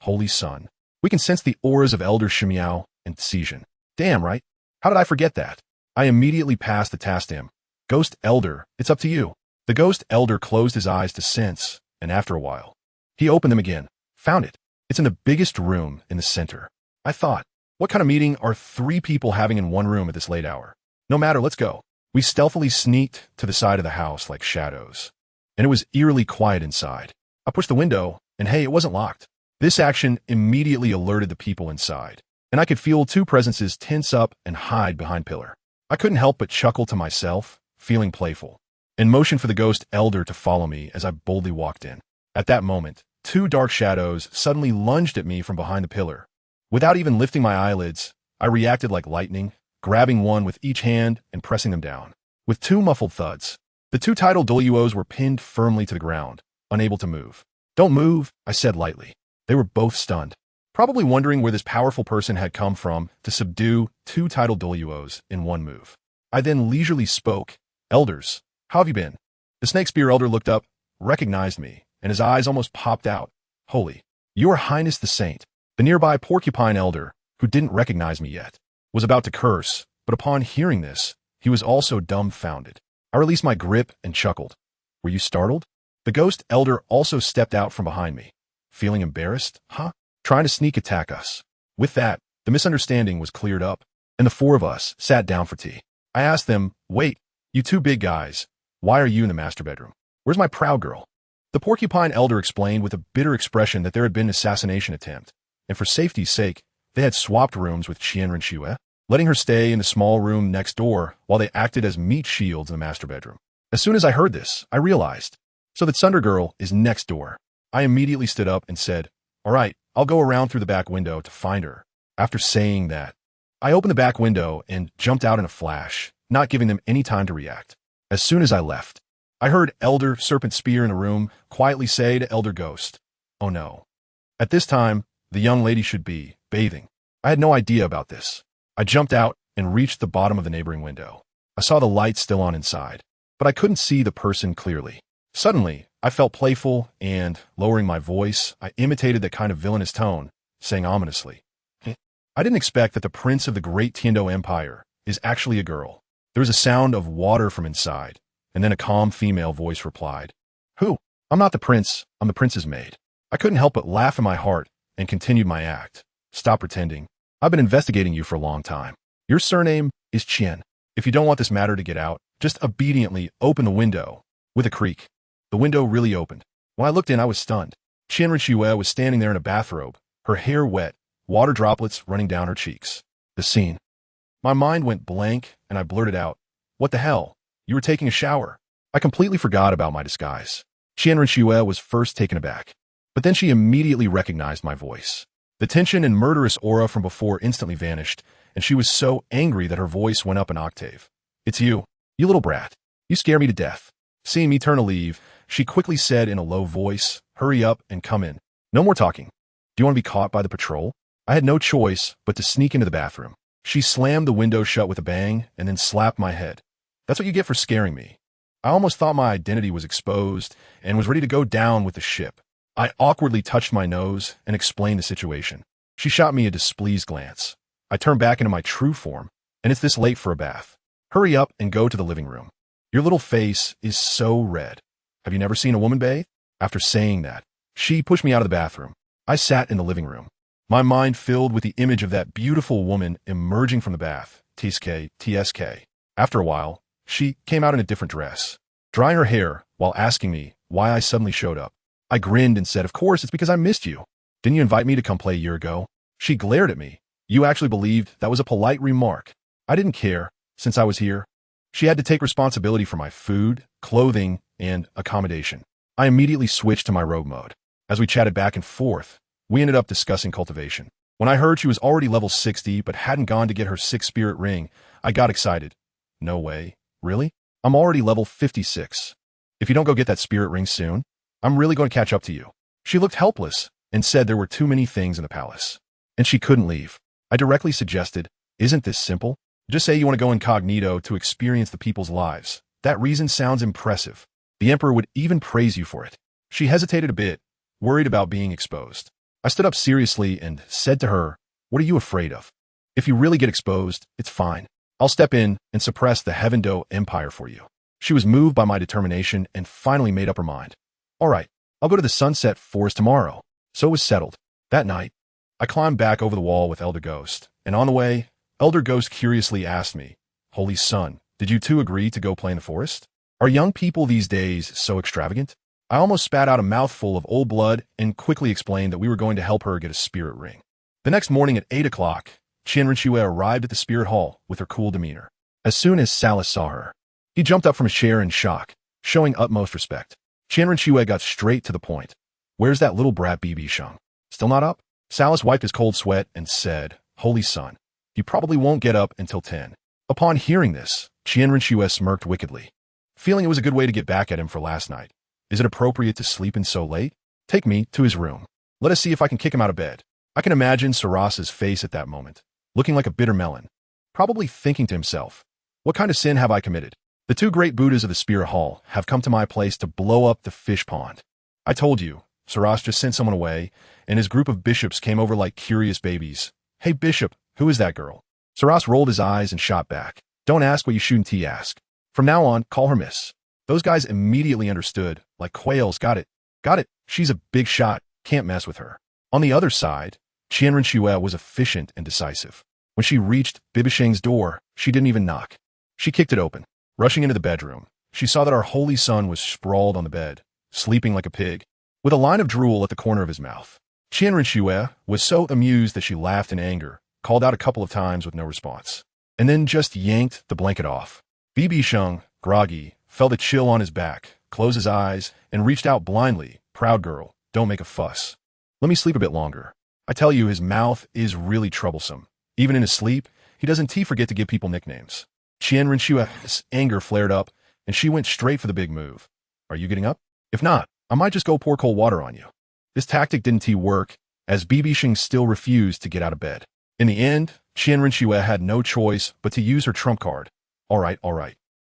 Holy son, we can sense the auras of Elder Shimiao and Cijin. Damn, right? How did I forget that? I immediately passed the task to him. Ghost elder, it's up to you. The ghost elder closed his eyes to sense, and after a while, he opened them again. Found it. It's in the biggest room in the center. I thought, what kind of meeting are 3 people having in one room at this late hour? No matter, let's go. We stealthily sneaked to the side of the house like shadows, and it was eerily quiet inside. I pushed the window, and hey, it wasn't locked. This action immediately alerted the people inside, and I could feel 2 presences tense up and hide behind pillar. I couldn't help but chuckle to myself, feeling playful, and motioned for the ghost elder to follow me as I boldly walked in. At that moment, 2 dark shadows suddenly lunged at me from behind the pillar. Without even lifting my eyelids, I reacted like lightning, grabbing one with each hand and pressing them down. With 2 muffled thuds, the 2 tidal Douluos were pinned firmly to the ground, unable to move. Don't move, I said lightly. They were both stunned, probably wondering where this powerful person had come from to subdue 2 tidal Douluos in one move. I then leisurely spoke. Elders, how have you been? The snake spear elder looked up, recognized me, and his eyes almost popped out. Holy, Your Highness the Saint. The nearby porcupine elder, who didn't recognize me yet, was about to curse, but upon hearing this, he was also dumbfounded. I released my grip and chuckled. Were you startled? The ghost elder also stepped out from behind me. Feeling embarrassed? Huh? Trying to sneak attack us. With that, the misunderstanding was cleared up, and the 4 of us sat down for tea. I asked them, wait, you 2 big guys, why are you in the master bedroom? Where's my proud girl? The porcupine elder explained with a bitter expression that there had been an assassination attempt, and for safety's sake, they had swapped rooms with Renxue, letting her stay in the small room next door while they acted as meat shields in the master bedroom. As soon as I heard this, I realized. So that Thunder Girl is next door. I immediately stood up and said, all right, I'll go around through the back window to find her. After saying that, I opened the back window and jumped out in a flash, not giving them any time to react. As soon as I left, I heard Elder Serpent Spear in the room quietly say to Elder Ghost, oh no. At this time, the young lady should be bathing. I had no idea about this. I jumped out and reached the bottom of the neighboring window. I saw the lights still on inside, but I couldn't see the person clearly. Suddenly, I felt playful and, lowering my voice, I imitated that kind of villainous tone, saying ominously, I didn't expect that the prince of the great Tiando Empire is actually a girl. There was a sound of water from inside, and then a calm female voice replied, who? I'm not the prince, I'm the prince's maid. I couldn't help but laugh in my heart and continued my act. Stop pretending. I've been investigating you for a long time. Your surname is Qian. If you don't want this matter to get out, just obediently open the window. With a creak, the window really opened. When I looked in, I was stunned. Renxue was standing there in a bathrobe, her hair wet, water droplets running down her cheeks. The scene. My mind went blank, and I blurted out, what the hell? You were taking a shower. I completely forgot about my disguise. Renxue was first taken aback, but then she immediately recognized my voice. The tension and murderous aura from before instantly vanished, and she was so angry that her voice went up an octave. "It's you, you little brat. You scare me to death." Seeing me turn to leave, she quickly said in a low voice, "Hurry up and come in. No more talking. Do you want to be caught by the patrol?" I had no choice but to sneak into the bathroom. She slammed the window shut with a bang and then slapped my head. "That's what you get for scaring me." I almost thought my identity was exposed and was ready to go down with the ship. I awkwardly touched my nose and explained the situation. She shot me a displeased glance. I turned back into my true form, and it's this late for a bath. "Hurry up and go to the living room. Your little face is so red. Have you never seen a woman bathe?" After saying that, she pushed me out of the bathroom. I sat in the living room, my mind filled with the image of that beautiful woman emerging from the bath. TSK. After a while, she came out in a different dress, drying her hair while asking me why I suddenly showed up. I grinned and said, "Of course, it's because I missed you. Didn't you invite me to come play a year ago?" She glared at me. "You actually believed that was a polite remark." I didn't care, since I was here. She had to take responsibility for my food, clothing, and accommodation. I immediately switched to my rogue mode. As we chatted back and forth, we ended up discussing cultivation. When I heard she was already level 60 but hadn't gone to get her 6th spirit ring, I got excited. "No way. Really? I'm already level 56. If you don't go get that spirit ring soon, I'm really going to catch up to you." She looked helpless and said there were too many things in the palace, and she couldn't leave. I directly suggested, "Isn't this simple? Just say you want to go incognito to experience the people's lives. That reason sounds impressive. The emperor would even praise you for it." She hesitated a bit, worried about being exposed. I stood up seriously and said to her, "What are you afraid of? If you really get exposed, it's fine. I'll step in and suppress the Heavendo Empire for you." She was moved by my determination and finally made up her mind. "All right, I'll go to the Sunset Forest tomorrow." So it was settled. That night, I climbed back over the wall with Elder Ghost, and on the way, Elder Ghost curiously asked me, "Holy Son, did you two agree to go play in the forest? Are young people these days so extravagant?" I almost spat out a mouthful of old blood and quickly explained that we were going to help her get a spirit ring. The next morning at 8 o'clock, Renxue arrived at the spirit hall with her cool demeanor. As soon as Salas saw her, he jumped up from his chair in shock, showing utmost respect. Renxue got straight to the point. "Where's that little brat BibiSheng? Still not up?" Salas wiped his cold sweat and said, "Holy Son, he probably won't get up until 10. Upon hearing this, Renxue smirked wickedly, feeling it was a good way to get back at him for last night. "Is it appropriate to sleep in so late? Take me to his room. Let us see if I can kick him out of bed." I can imagine Saras's face at that moment, looking like a bitter melon, probably thinking to himself, "What kind of sin have I committed? The two great Buddhas of the Spirit Hall have come to my place to blow up the fish pond. I told you, Saras just sent someone away, and his group of bishops came over like curious babies. Hey, bishop, who is that girl?" Saras rolled his eyes and shot back. "Don't ask what you shouldn't ask. From now on, call her Miss." Those guys immediately understood, like quails. Got it. She's a big shot. Can't mess with her." On the other side, Renxue was efficient and decisive. When she reached BibiSheng's door, she didn't even knock. She kicked it open. Rushing into the bedroom, she saw that our holy son was sprawled on the bed, sleeping like a pig, with a line of drool at the corner of his mouth. Renxue was so amused that she laughed in anger, called out a couple of times with no response, and then just yanked the blanket off. BibiSheng, groggy, felt a chill on his back, closed his eyes, and reached out blindly. "Proud girl, don't make a fuss. Let me sleep a bit longer." I tell you, his mouth is really troublesome. Even in his sleep, he doesn't forget to give people nicknames. Renxue's anger flared up, and she went straight for the big move. "Are you getting up? If not, I might just go pour cold water on you." This tactic didn't work, as BibiSheng still refused to get out of bed. In the end, Renxue had no choice but to use her trump card. All right.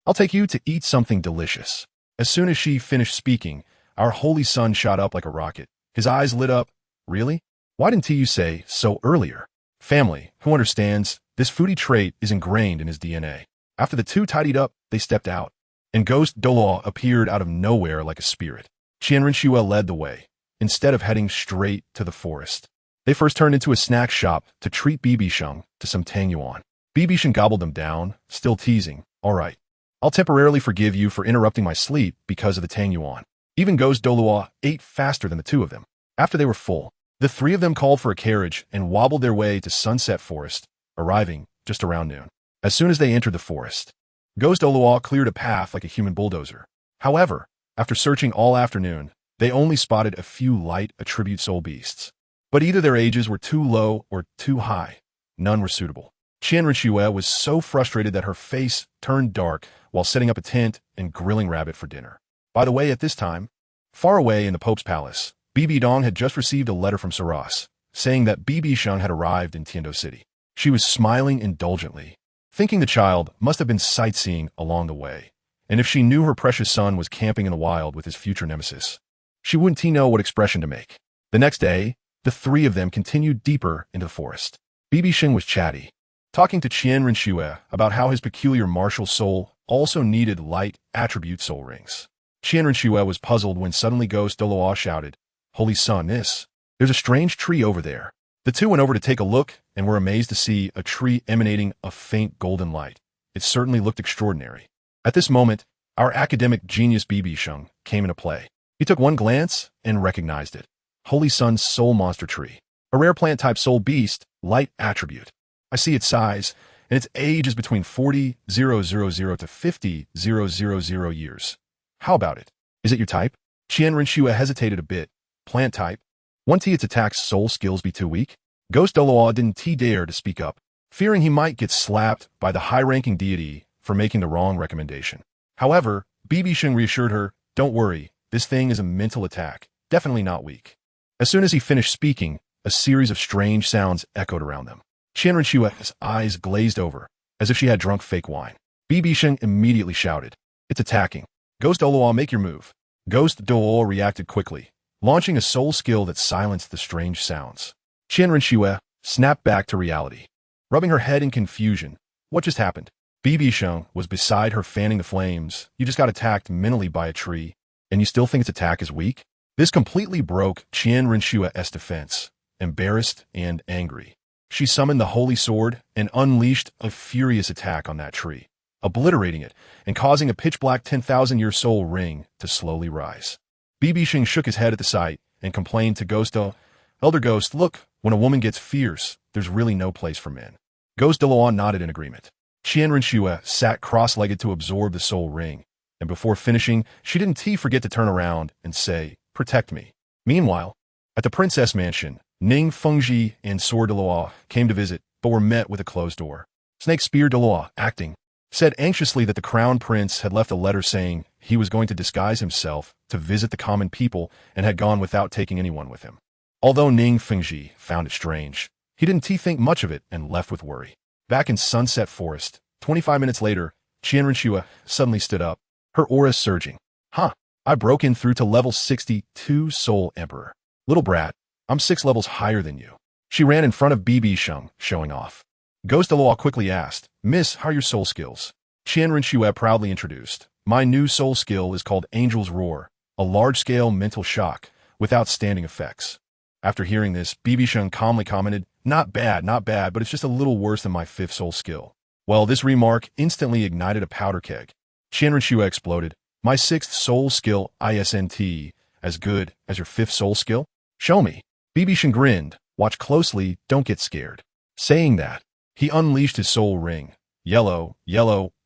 I'll take you to eat something delicious." As soon as she finished speaking, our holy son shot up like a rocket. His eyes lit up. "Really? Why didn't you say so earlier?" Family, who understands, this foodie trait is ingrained in his DNA. After the two tidied up, they stepped out, and Ghost Douluo appeared out of nowhere like a spirit. Renxue led the way, instead of heading straight to the forest. They first turned into a snack shop to treat BibiSheng to some tang yuan. BibiSheng gobbled them down, still teasing. "All right, I'll temporarily forgive you for interrupting my sleep because of the tang yuan." Even Ghost Douluo ate faster than the two of them. After they were full, the three of them called for a carriage and wobbled their way to Sunset Forest, arriving just around noon. As soon as they entered the forest, Ghost Douluo cleared a path like a human bulldozer. However, after searching all afternoon, they only spotted a few light attribute soul beasts. But either their ages were too low or too high. None were suitable. Qian Renxue was so frustrated that her face turned dark while setting up a tent and grilling rabbit for dinner. By the way, at this time, far away in the Pope's palace, BibiDong had just received a letter from Saras, saying that BibiSheng had arrived in Tiando City. She was smiling indulgently, thinking the child must have been sightseeing along the way, and if she knew her precious son was camping in the wild with his future nemesis, she wouldn't know what expression to make. The next day, the three of them continued deeper into the forest. BibiSheng was chatty, talking to Qian Renxue about how his peculiar martial soul also needed light attribute soul rings. Qian Renxue was puzzled when suddenly Ghost Douluo shouted, "Holy Son, there's a strange tree over there." The two went over to take a look and were amazed to see a tree emanating a faint golden light. It certainly looked extraordinary. At this moment, our academic genius BibiSheng came into play. He took one glance and recognized it. Holy Sun's soul monster tree. A rare plant-type soul beast, light attribute. I see its size, and its age is between 40,000 to 50,000 years. How about it? Is it your type? Qian Renxue hesitated a bit. Plant type? Won't its attack's soul skills be too weak? Ghost Douluo didn't dare to speak up, fearing he might get slapped by the high-ranking deity for making the wrong recommendation. However, BibiSheng reassured her, "Don't worry, this thing is a mental attack, definitely not weak." As soon as he finished speaking, a series of strange sounds echoed around them. Qian Renxue's eyes glazed over, as if she had drunk fake wine. BibiSheng immediately shouted, "It's attacking. Ghost Douluo, make your move." Ghost Douluo reacted quickly, launching a soul skill that silenced the strange sounds. Qian Renxue snapped back to reality, rubbing her head in confusion. What just happened? BibiSheng was beside her, fanning the flames. You just got attacked mentally by a tree, and you still think its attack is weak? This completely broke Qian Renxue's defense. Embarrassed and angry, she summoned the holy sword and unleashed a furious attack on that tree, obliterating it and causing a pitch-black 10,000-year soul ring to slowly rise. BibiSheng shook his head at the sight and complained to Ghosto, "Elder Ghost, look, when a woman gets fierce, there's really no place for men." Ghost Douluo nodded in agreement. Qian Renxue sat cross-legged to absorb the soul ring, and before finishing, she didn't forget to turn around and say, "Protect me." Meanwhile, at the princess mansion, Ning Fengji and Sword Douluo came to visit, but were met with a closed door. Snake Spear Douluo, acting, said anxiously that the crown prince had left a letter saying he was going to disguise himself to visit the common people and had gone without taking anyone with him. Although Ning Fengji found it strange, he didn't think much of it and left with worry. Back in Sunset Forest, 25 minutes later, Qian Renxue suddenly stood up, her aura surging. I broke in through to level 62 Soul Emperor. Little brat, I'm 6 levels higher than you. She ran in front of BibiSheng, showing off. Ghost Douluo quickly asked, "Miss, how are your soul skills?" Qian Renxue proudly introduced, "My new soul skill is called Angel's Roar, a large-scale mental shock with outstanding effects." After hearing this, BibiSheng calmly commented, not bad, but it's just a little worse than my 5th soul skill." Well, this remark instantly ignited a powder keg. Qian Renxue exploded, "My 6th soul skill, ISNT, as good as your 5th soul skill? Show me." BibiSheng grinned, "Watch closely, don't get scared." Saying that, he unleashed his soul ring. Yellow,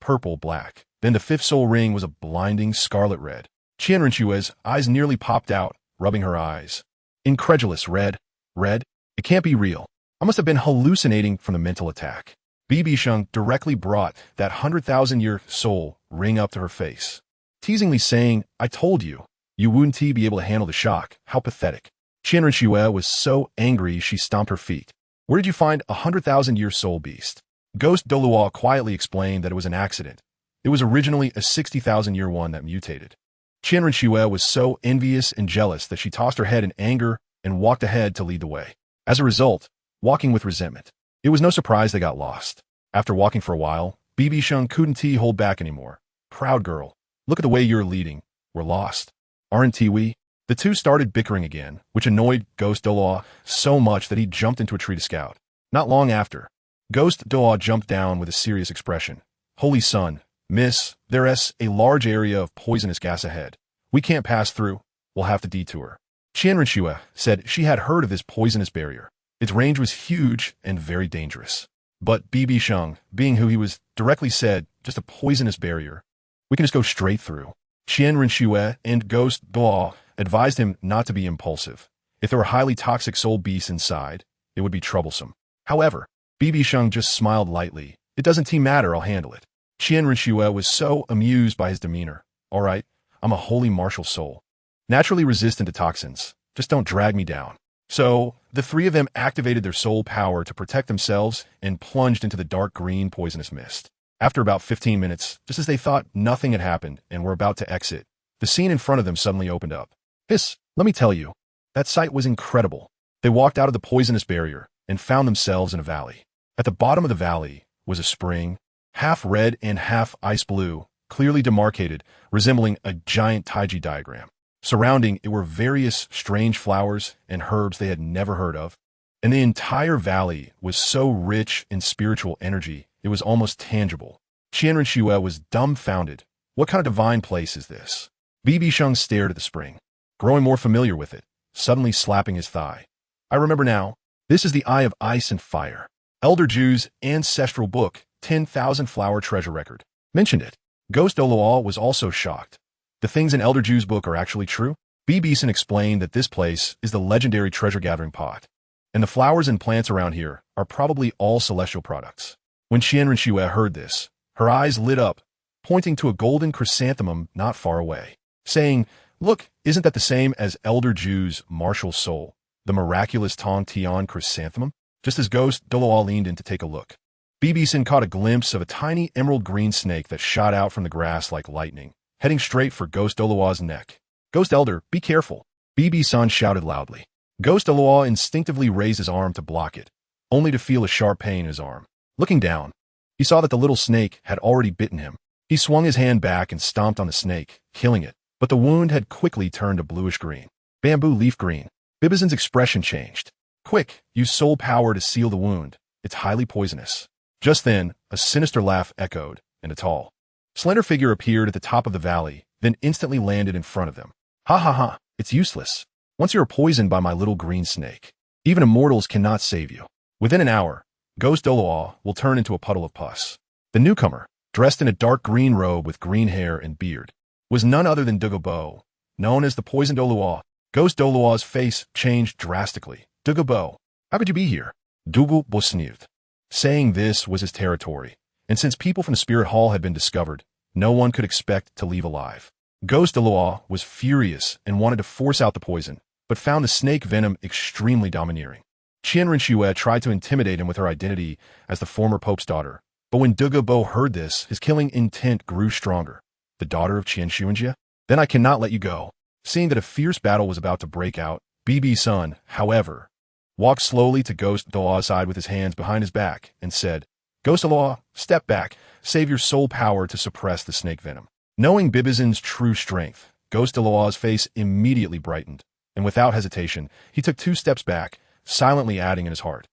purple, black. Then the 5th soul ring was a blinding scarlet red. Qian Renxue's eyes nearly popped out, rubbing her eyes. Incredulous, red? It can't be real. I must have been hallucinating from the mental attack. BibiSheng directly brought that 100,000-year soul ring up to her face, teasingly saying, "I told you, you wouldn't be able to handle the shock. How pathetic." Qian Renxue was so angry she stomped her feet. "Where did you find a 100,000-year soul beast?" Ghost Douluo quietly explained that it was an accident. It was originally a 60,000-year one that mutated. Qian Renxue was so envious and jealous that she tossed her head in anger and walked ahead to lead the way. As a result, walking with resentment. It was no surprise they got lost. After walking for a while, BibiSheng couldn't hold back anymore. "Proud girl, look at the way you're leading. We're lost. Aren't we?" The two started bickering again, which annoyed Ghost Douluo so much that he jumped into a tree to scout. Not long after, Ghost Douluo jumped down with a serious expression. "Holy Sun, Miss, there's a large area of poisonous gas ahead. We can't pass through. We'll have to detour." Qian Renxue said she had heard of this poisonous barrier. Its range was huge and very dangerous. But BibiSheng, being who he was, directly said, "Just a poisonous barrier. We can just go straight through." Qian Renxue and Ghost Douluo advised him not to be impulsive. If there were highly toxic soul beasts inside, it would be troublesome. However, BibiSheng just smiled lightly. It doesn't matter, I'll handle it. Renxue was so amused by his demeanor. All right, I'm a holy martial soul. Naturally resistant to toxins. Just don't drag me down. So, the three of them activated their soul power to protect themselves and plunged into the dark green poisonous mist. After about 15 minutes, just as they thought nothing had happened and were about to exit, the scene in front of them suddenly opened up. Let me tell you, that sight was incredible. They walked out of the poisonous barrier and found themselves in a valley. At the bottom of the valley was a spring, half red and half ice blue, clearly demarcated, resembling a giant Taiji diagram. Surrounding it were various strange flowers and herbs they had never heard of, and the entire valley was so rich in spiritual energy it was almost tangible. Renxue was dumbfounded. What kind of divine place is this? BibiSheng stared at the spring, growing more familiar with it, suddenly slapping his thigh. I remember now. This is the Eye of Ice and Fire. Elder Ju's ancestral book, 10,000 Flower Treasure Record, mentioned it. Ghost Douluo was also shocked. The things in Elder Ju's book are actually true? BibiSheng explained that this place is the legendary treasure-gathering pot, and the flowers and plants around here are probably all celestial products. When Renxue heard this, her eyes lit up, pointing to a golden chrysanthemum not far away, saying, "Look, isn't that the same as Elder Ju's martial soul, the miraculous Tong Tian chrysanthemum?" Just as Ghost Douluo leaned in to take a look, BibiSheng caught a glimpse of a tiny emerald-green snake that shot out from the grass like lightning, heading straight for Ghost Douluo's neck. "Ghost Elder, be careful!" BibiSheng shouted loudly. Ghost Douluo instinctively raised his arm to block it, only to feel a sharp pain in his arm. Looking down, he saw that the little snake had already bitten him. He swung his hand back and stomped on the snake, killing it, but the wound had quickly turned a bluish-green. Bamboo leaf green. BibiSheng's expression changed. "Quick, use soul power to seal the wound. It's highly poisonous." Just then, a sinister laugh echoed, and a tall, slender figure appeared at the top of the valley, then instantly landed in front of them. "Ha ha ha, it's useless. Once you are poisoned by my little green snake, even immortals cannot save you. Within an hour, Ghost Douluo will turn into a puddle of pus." The newcomer, dressed in a dark green robe with green hair and beard, was none other than Douluo, known as the Poisoned Douluo. Ghost Douluo's face changed drastically. "Douluo, how could you be here?" Douluo sniffed. Saying this was his territory, and since people from the Spirit Hall had been discovered, no one could expect to leave alive. Ghost Douluo was furious and wanted to force out the poison, but found the snake venom extremely domineering. Renxue tried to intimidate him with her identity as the former Pope's daughter, but when Douluo heard this, his killing intent grew stronger. "The daughter of Renxue? Then I cannot let you go." Seeing that a fierce battle was about to break out, BibiSheng, however, walked slowly to Ghost Douluo's side with his hands behind his back and said, "Ghost Douluo, step back, save your soul power to suppress the snake venom." Knowing BibiSheng's true strength, Ghost Douluo's face immediately brightened, and without hesitation, he took 2 steps back, silently adding in his heart,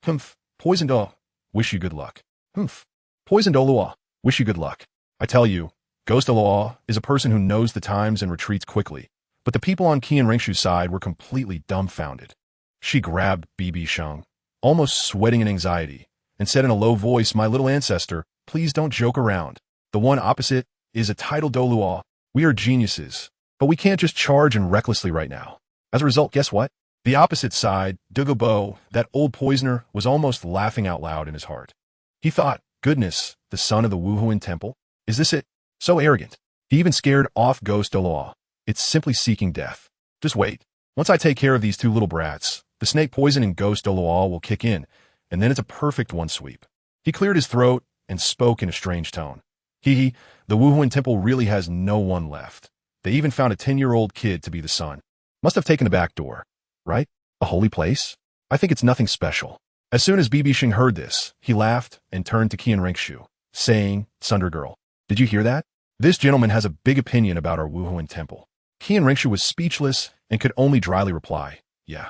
"Humph, Poisoned Douluo, wish you good luck." "Humph, Poisoned Douluo, wish you good luck." I tell you, Ghost Douluo is a person who knows the times and retreats quickly, but the people on Renxue's side were completely dumbfounded. She grabbed BibiSheng, almost sweating in anxiety, and said in a low voice, "My little ancestor, please don't joke around. The one opposite is a titled Douluo. We are geniuses, but we can't just charge in recklessly right now." As a result, guess what? The opposite side, Douluo, that old poisoner, was almost laughing out loud in his heart. He thought, goodness, the son of the Wuhuan Temple? Is this it? So arrogant. He even scared off Ghost Douluo. It's simply seeking death. Just wait. Once I take care of these 2 little brats, the snake poison in Ghost Douluo will kick in, and then it's a perfect one sweep. He cleared his throat and spoke in a strange tone. The Wuhuan Temple really has no one left. They even found a 10-year-old kid to be the son. Must have taken the back door. Right? A holy place? I think it's nothing special. As soon as BibiSheng heard this, he laughed and turned to Renxue, saying, "Sunder girl, did you hear that? This gentleman has a big opinion about our Wuhuan Temple." Renxue was speechless and could only dryly reply, "Yeah."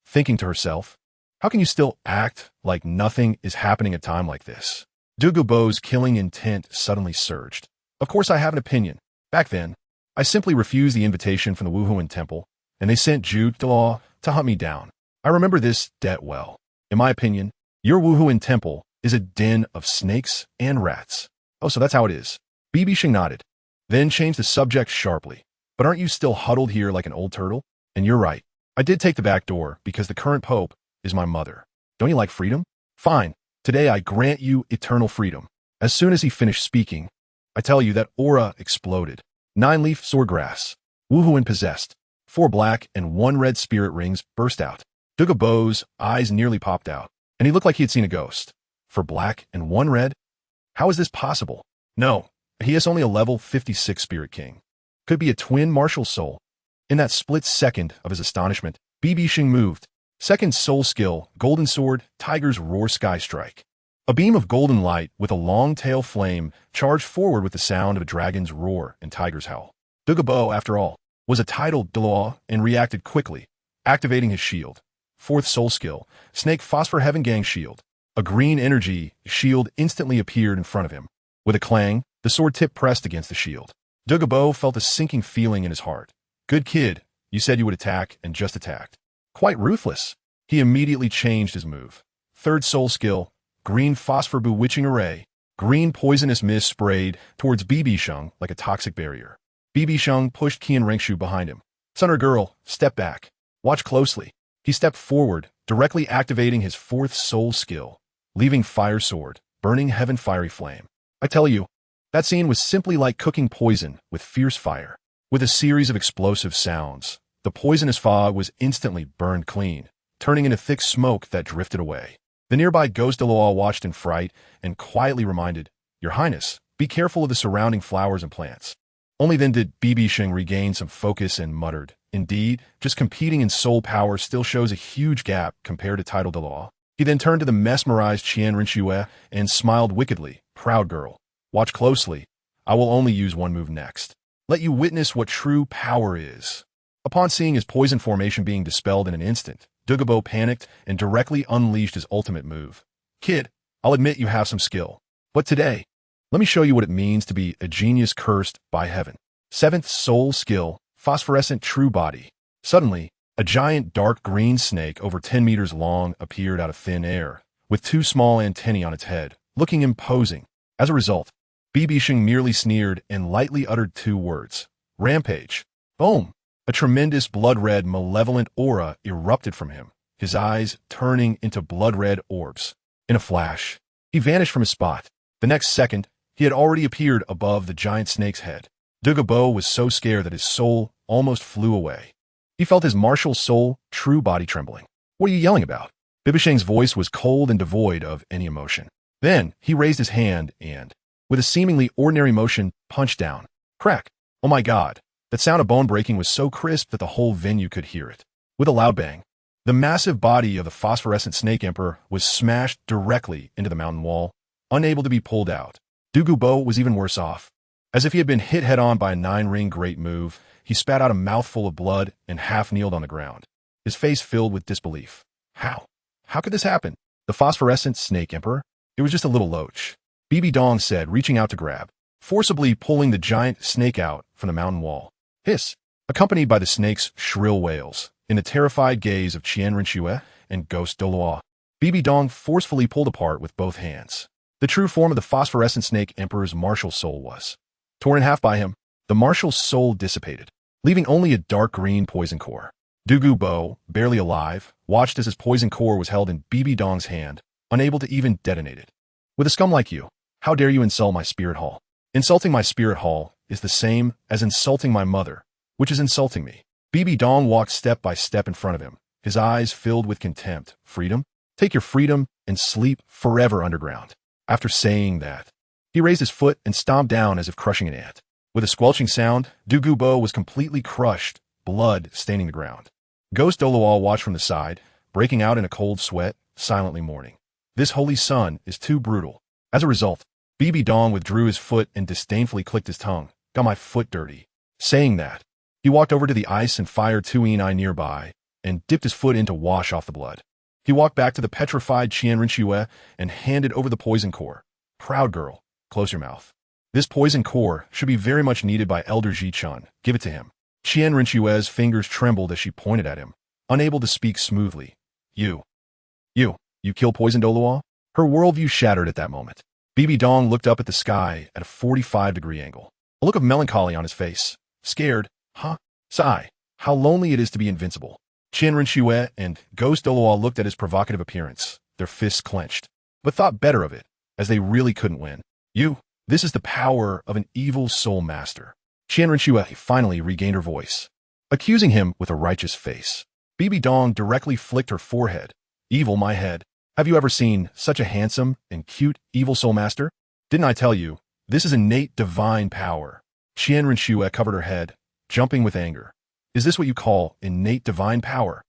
Thinking to herself, how can you still act like nothing is happening at a time like this? Douluo's killing intent suddenly surged. "Of course I have an opinion. Back then, I simply refused the invitation from the Wuhuan Temple, and they sent Douluo to hunt me down. I remember this debt well. In my opinion, your Wuhuan Temple is a den of snakes and rats." "Oh, so that's how it is." BibiSheng nodded, then changed the subject sharply. "But aren't you still huddled here like an old turtle? And you're right. I did take the back door because the current pope is my mother. Don't you like freedom? Fine, Today I grant you eternal freedom. As soon as he finished speaking, I tell you that aura exploded. 9-leaf swordgrass. Wuhuan possessed. 4 black and 1 red spirit rings burst out. Douluo's eyes nearly popped out, and he looked like he had seen a ghost. 4 black and 1 red? How is this possible? No, he is only a level 56 spirit king. Could be a twin martial soul. In that split second of his astonishment, BibiSheng moved. Second soul skill, golden sword, tiger's roar sky strike. A beam of golden light with a long tail flame charged forward with the sound of a dragon's roar and tiger's howl. Douluo, after all, was a titled Dalu and reacted quickly, activating his shield. 4th soul skill, snake phosphor heaven gang shield. A green energy shield instantly appeared in front of him. With a clang, the sword tip pressed against the shield. Douluo felt a sinking feeling in his heart. Good kid, you said you would attack and just attacked. Quite ruthless. He immediately changed his move. 3rd soul skill, green phosphor bewitching array. Green poisonous mist sprayed towards BibiSheng like a toxic barrier. BibiSheng pushed Qian Renxue behind him. Son or girl, step back. Watch closely. He stepped forward, directly activating his 4th soul skill, leaving fire sword, burning heaven fiery flame. I tell you, that scene was simply like cooking poison with fierce fire. With a series of explosive sounds, the poisonous fog was instantly burned clean, turning into thick smoke that drifted away. The nearby ghost Dalu watched in fright and quietly reminded, Your Highness, be careful of the surrounding flowers and plants. Only then did BibiSheng regain some focus and muttered, Indeed, just competing in soul power still shows a huge gap compared to title Dalu. He then turned to the mesmerized Qian Renxue and smiled wickedly, Proud girl. Watch closely. I will only use one move next. Let you witness what true power is. Upon seeing his poison formation being dispelled in an instant, Douluo panicked and directly unleashed his ultimate move. Kid, I'll admit you have some skill. But today, let me show you what it means to be a genius cursed by heaven. 7th soul skill, phosphorescent true body. Suddenly, a giant dark green snake over 10 meters long appeared out of thin air, with 2 small antennae on its head, looking imposing. As a result, BibiSheng merely sneered and lightly uttered 2 words. Rampage. Boom! A tremendous blood-red, malevolent aura erupted from him, his eyes turning into blood-red orbs. In a flash, he vanished from his spot. The next second, he had already appeared above the giant snake's head. Douluo was so scared that his soul almost flew away. He felt his martial soul, true body trembling. What are you yelling about? BibiSheng's voice was cold and devoid of any emotion. Then, he raised his hand and, with a seemingly ordinary motion, punched down. Crack! Oh my god! That sound of bone breaking was so crisp that the whole venue could hear it. With a loud bang, the massive body of the phosphorescent snake emperor was smashed directly into the mountain wall, unable to be pulled out. Douluo was even worse off. As if he had been hit head-on by a 9-ring great move, he spat out a mouthful of blood and half-kneeled on the ground, his face filled with disbelief. How? How could this happen? The phosphorescent snake emperor? It was just a little loach. BibiDong said, reaching out to grab, forcibly pulling the giant snake out from the mountain wall. Hiss, accompanied by the snake's shrill wails, in the terrified gaze of Qian Renxue and Ghost Douluo. BibiDong forcefully pulled apart with both hands. The true form of the phosphorescent snake emperor's martial soul was. Torn in half by him, the martial soul dissipated, leaving only a dark green poison core. Douluo, barely alive, watched as his poison core was held in BibiDong's hand, unable to even detonate it. With a scum like you, how dare you insult my spirit hall? Insulting my spirit hall is the same as insulting my mother, which is insulting me. BibiDong walked step by step in front of him, his eyes filled with contempt. Freedom? Take your freedom and sleep forever underground. After saying that, he raised his foot and stomped down as if crushing an ant. With a squelching sound, Douluo was completely crushed, blood staining the ground. Ghost Douluo watched from the side, breaking out in a cold sweat, silently mourning. This holy sun is too brutal. As a result, BibiDong withdrew his foot and disdainfully clicked his tongue. Got my foot dirty. Saying that, he walked over to the ice and fire 2-eni nearby and dipped his foot in to wash off the blood. He walked back to the petrified Qian Renxue and handed over the poison core. Proud girl, close your mouth. This poison core should be very much needed by Elder Ji-chun. Give it to him. Qian Renxue's fingers trembled as she pointed at him, unable to speak smoothly. You kill poison Douluo? Her worldview shattered at that moment. BibiDong looked up at the sky at a 45-degree angle. A look of melancholy on his face. Scared, huh? Sigh. How lonely it is to be invincible. Qian Renxue and Ghost Douluo looked at his provocative appearance, their fists clenched. but thought better of it, as they really couldn't win. This is the power of an evil soul master. Renxue finally regained her voice, accusing him with a righteous face. BibiDong directly flicked her forehead. Evil my head. Have you ever seen such a handsome and cute evil soul master? Didn't I tell you? This is innate divine power. Renxue covered her head, jumping with anger. Is this what you call innate divine power?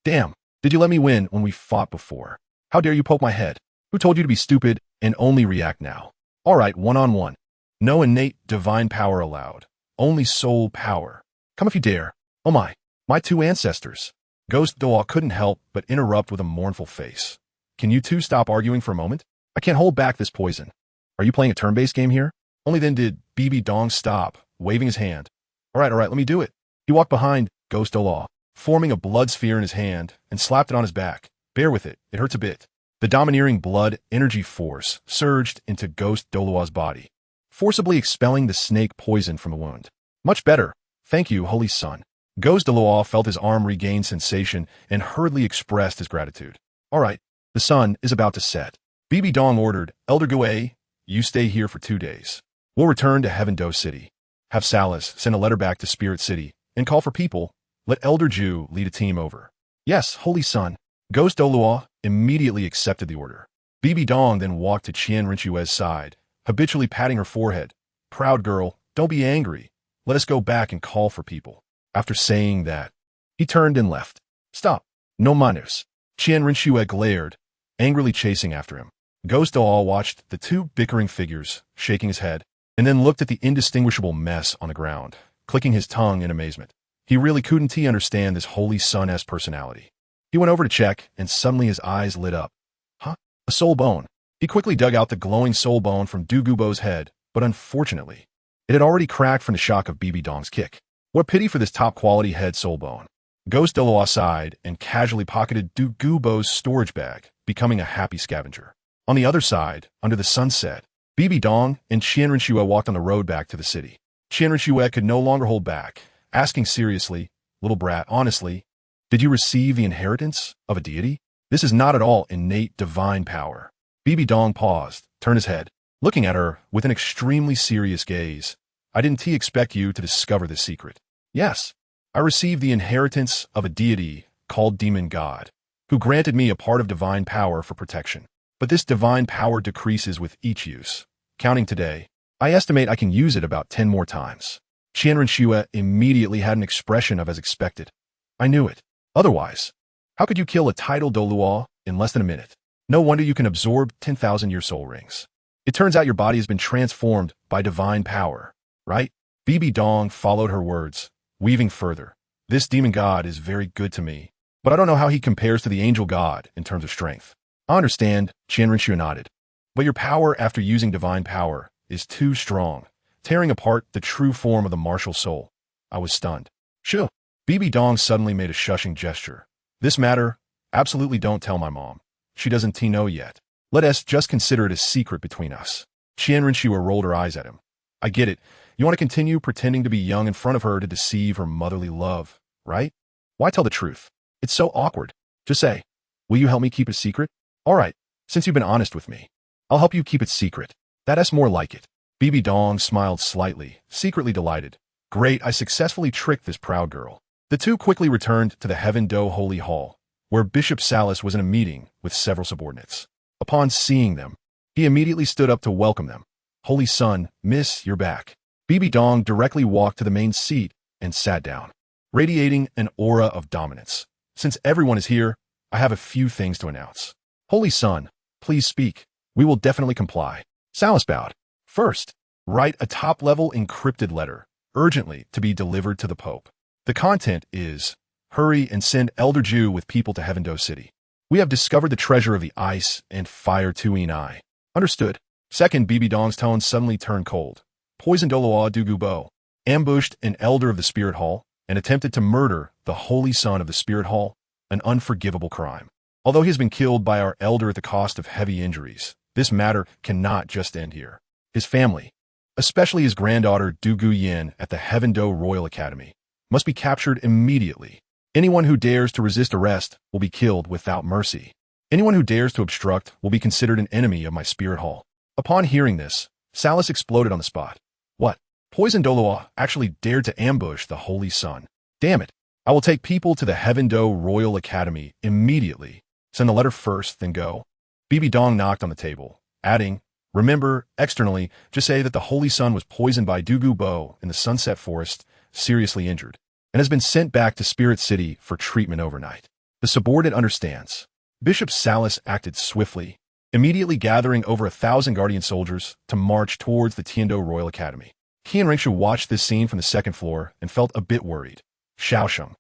Damn, did you let me win when we fought before? How dare you poke my head? Who told you to be stupid and only react now? All right, one-on-one. No innate divine power allowed. Only soul power. Come if you dare. Oh my two ancestors. Douluo couldn't help but interrupt with a mournful face. Can you two stop arguing for a moment? I can't hold back this poison. Are you playing a turn-based game here? Only then did BibiDong stop, waving his hand. All right, let me do it. He walked behind Douluo, forming a blood sphere in his hand, and slapped it on his back. Bear with it, it hurts a bit. The domineering blood energy force surged into Douluo's body, forcibly expelling the snake poison from the wound. Much better. Thank you, holy son. Douluo felt his arm regain sensation and hurriedly expressed his gratitude. All right, the sun is about to set. BibiDong ordered, Elder Gue, you stay here for 2 days. We'll return to Heaven Do City. Have Salas send a letter back to Spirit City and call for people. Let Elder Ju lead a team over. Yes, holy son. Douluo immediately accepted the order. BibiDong then walked to Renxue's side, habitually patting her forehead. Proud girl, don't be angry. Let us go back and call for people. After saying that, he turned and left. Stop. No manus. Renxue glared, angrily chasing after him. Douluo watched the two bickering figures, shaking his head, and then looked at the indistinguishable mess on the ground, clicking his tongue in amazement. He really couldn't understand this holy son-esque personality. He went over to check, and suddenly his eyes lit up. Huh? A soul bone. He quickly dug out the glowing soul bone from Douluo's head, but unfortunately, it had already cracked from the shock of BibiDong's kick. What pity for this top-quality head soul bone. Douluo sighed and casually pocketed Douluo's storage bag, becoming a happy scavenger. On the other side, under the sunset, BibiDong and Renxue walked on the road back to the city. Renxue could no longer hold back, asking seriously, little brat, honestly, did you receive the inheritance of a deity? This is not at all innate divine power. BibiDong paused, turned his head, looking at her with an extremely serious gaze. I didn't expect you to discover this secret. Yes, I received the inheritance of a deity called Demon God, who granted me a part of divine power for protection. But this divine power decreases with each use. Counting today, I estimate I can use it about 10 more times. Renxue immediately had an expression of as expected. I knew it. Otherwise, how could you kill a titled Douluo in less than a minute? No wonder you can absorb 10,000-year soul rings. It turns out your body has been transformed by divine power, right? BibiDong followed her words, weaving further. This demon god is very good to me, but I don't know how he compares to the angel god in terms of strength. I understand, Renxue nodded. But your power after using divine power is too strong, tearing apart the true form of the martial soul. I was stunned. Shoo! BibiDong suddenly made a shushing gesture. This matter, absolutely don't tell my mom. She doesn't know yet. Let us just consider it a secret between us. Renxue rolled her eyes at him. I get it. You want to continue pretending to be young in front of her to deceive her motherly love, right? Why tell the truth? It's so awkward. Just say, will you help me keep it secret? All right, since you've been honest with me, I'll help you keep it secret. That's more like it. BibiDong smiled slightly, secretly delighted. Great, I successfully tricked this proud girl. The two quickly returned to the Heaven Do Holy Hall, where Bishop Salas was in a meeting with several subordinates. Upon seeing them, he immediately stood up to welcome them. Holy son, miss, you're back. BibiDong directly walked to the main seat and sat down, radiating an aura of dominance. Since everyone is here, I have a few things to announce. Holy son, please speak. We will definitely comply. Salas bowed. First, write a top-level encrypted letter, urgently to be delivered to the Pope. The content is, hurry and send Elder Ju with people to Heaven Do City. We have discovered the treasure of the ice and fire Tuinai. Understood. Second, BibiDong's tone suddenly turned cold. Poisoned Douluo, ambushed an elder of the Spirit Hall, and attempted to murder the holy son of the Spirit Hall, an unforgivable crime. Although he has been killed by our elder at the cost of heavy injuries, this matter cannot just end here. His family, especially his granddaughter Douluo Yin at the Heaven Do Royal Academy, must be captured immediately. Anyone who dares to resist arrest will be killed without mercy. Anyone who dares to obstruct will be considered an enemy of my spirit hall. Upon hearing this, Salus exploded on the spot. What? Poison Douluo actually dared to ambush the Holy Sun. Damn it. I will take people to the Heaven Do Royal Academy immediately. Send the letter first, then go. BibiSheng knocked on the table, adding, remember, externally, just say that the Holy Sun was poisoned by Douluo in the Sunset Forest, seriously injured, and has been sent back to Spirit City for treatment overnight. The subordinate understands. Bishop Salus acted swiftly, immediately gathering over 1,000 guardian soldiers to march towards the Tiando Royal Academy. Renxue watched this scene from the second floor and felt a bit worried. Xiaosheng.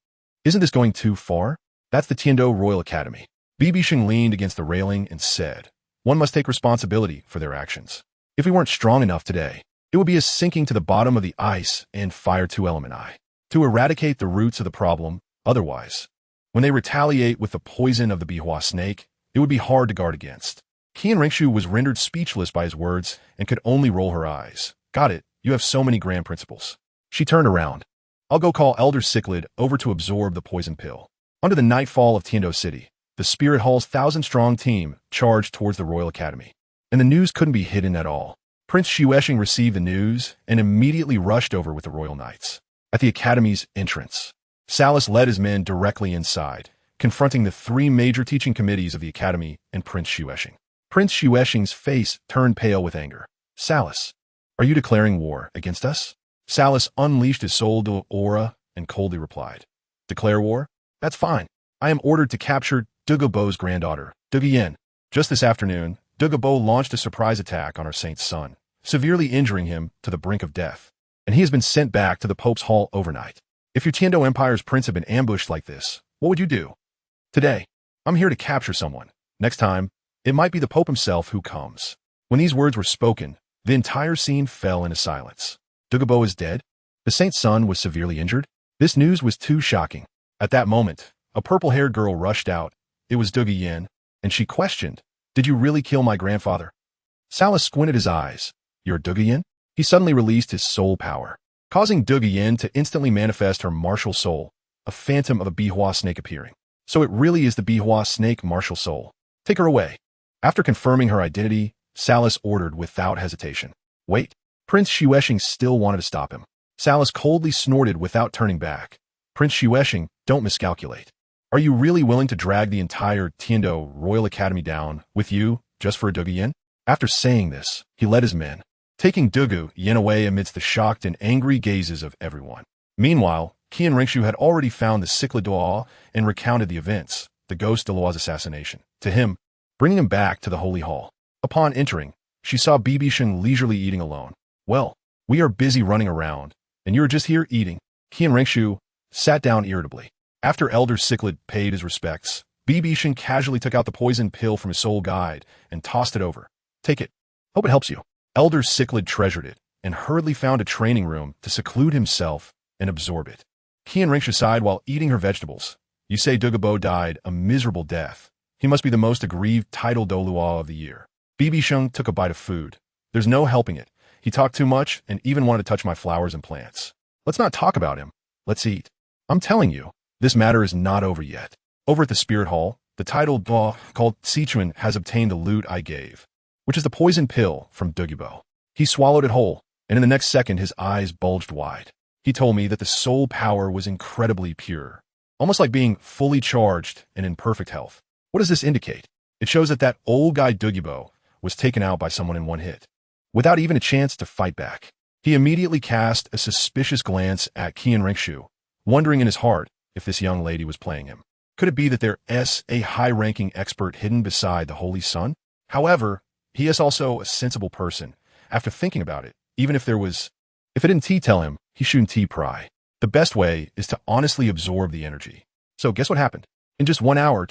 Isn't this going too far? That's the Tiando Royal Academy. BibiSheng leaned against the railing and said, one must take responsibility for their actions. If we weren't strong enough today, it would be as sinking to the bottom of the ice and fire 2 element eye. To eradicate the roots of the problem, otherwise, when they retaliate with the poison of the Bihua snake, it would be hard to guard against. Renxue was rendered speechless by his words and could only roll her eyes. Got it, you have so many grand principles. She turned around. I'll go call Elder Cichlid over to absorb the poison pill. Under the nightfall of Tiando City, the Spirit Hall's 1,000-strong team charged towards the Royal Academy. And the news couldn't be hidden at all. Prince Xuesheng received the news and immediately rushed over with the Royal Knights. At the Academy's entrance, Salus led his men directly inside, confronting the 3 major teaching committees of the Academy and Prince Xuesheng. Prince Xuesheng's face turned pale with anger. Salus, are you declaring war against us? Salus unleashed his soul aura and coldly replied, declare war? That's fine. I am ordered to capture Douluo's granddaughter, Yen. Just this afternoon, Douluo launched a surprise attack on our saint's son, severely injuring him to the brink of death, and he has been sent back to the Pope's Hall overnight. If your Tiando Empire's prince had been ambushed like this, what would you do? Today, I'm here to capture someone. Next time, it might be the Pope himself who comes. When these words were spoken, the entire scene fell into silence. Douluo is dead? The saint's son was severely injured? This news was too shocking. At that moment, a purple-haired girl rushed out. It was Yen, and she questioned, did you really kill my grandfather? Salus squinted his eyes. You're Yen? He suddenly released his soul power, causing Yen to instantly manifest her martial soul, a phantom of a Bihua snake appearing. So it really is the Bihua snake martial soul. Take her away. After confirming her identity, Salus ordered without hesitation. Wait. Prince Xuesheng still wanted to stop him. Salus coldly snorted without turning back. Prince Xuesheng, don't miscalculate. Are you really willing to drag the entire Tiando Royal Academy down with you just for a Yen? After saying this, he led his men, taking Yen away amidst the shocked and angry gazes of everyone. Meanwhile, Renxue had already found the Cichlid Douluo and recounted the events, the ghost Douluo's assassination, to him, bringing him back to the Holy Hall. Upon entering, she saw BibiSheng leisurely eating alone. Well, we are busy running around, and you're just here eating. Renxue sat down irritably. After Elder Cichlid paid his respects, BibiSheng casually took out the poison pill from his soul guide and tossed it over. Take it. Hope it helps you. Elder Cichlid treasured it and hurriedly found a training room to seclude himself and absorb it. Renxue sighed while eating her vegetables. You say Douluo died a miserable death. He must be the most aggrieved title Douluo of the year. BibiSheng took a bite of food. There's no helping it. He talked too much and even wanted to touch my flowers and plants. Let's not talk about him. Let's eat. I'm telling you, this matter is not over yet. Over at the Spirit Hall, the title called Sichuan has obtained the loot I gave, which is the poison pill from Douluo. He swallowed it whole, and in the next second his eyes bulged wide. He told me that the soul power was incredibly pure, almost like being fully charged and in perfect health. What does this indicate? It shows that that old guy Douluo was taken out by someone in one hit, without even a chance to fight back. He immediately cast a suspicious glance at Renxue, wondering in his heart if this young lady was playing him. Could it be that there's a high-ranking expert hidden beside the Holy Sun? However, he is also a sensible person. After thinking about it, even if it didn't tell him, he shouldn't pry. The best way is to honestly absorb the energy. So guess what happened? In just 1 hour,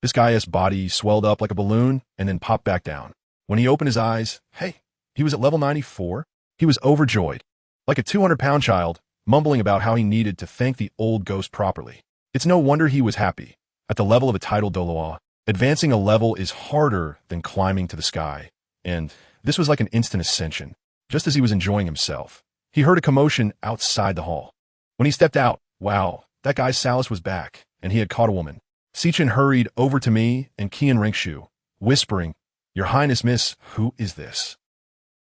this guy's body swelled up like a balloon and then popped back down. When he opened his eyes, hey, he was at level 94. He was overjoyed, like a 200-pound child, mumbling about how he needed to thank the old ghost properly. It's no wonder he was happy. At the level of a title Douluo, advancing a level is harder than climbing to the sky, and this was like an instant ascension. Just as he was enjoying himself, he heard a commotion outside the hall. When he stepped out, wow, that guy Salus was back, and he had caught a woman. Sichin hurried over to me and Qian Renxue, whispering, "Your Highness, miss, who is this?"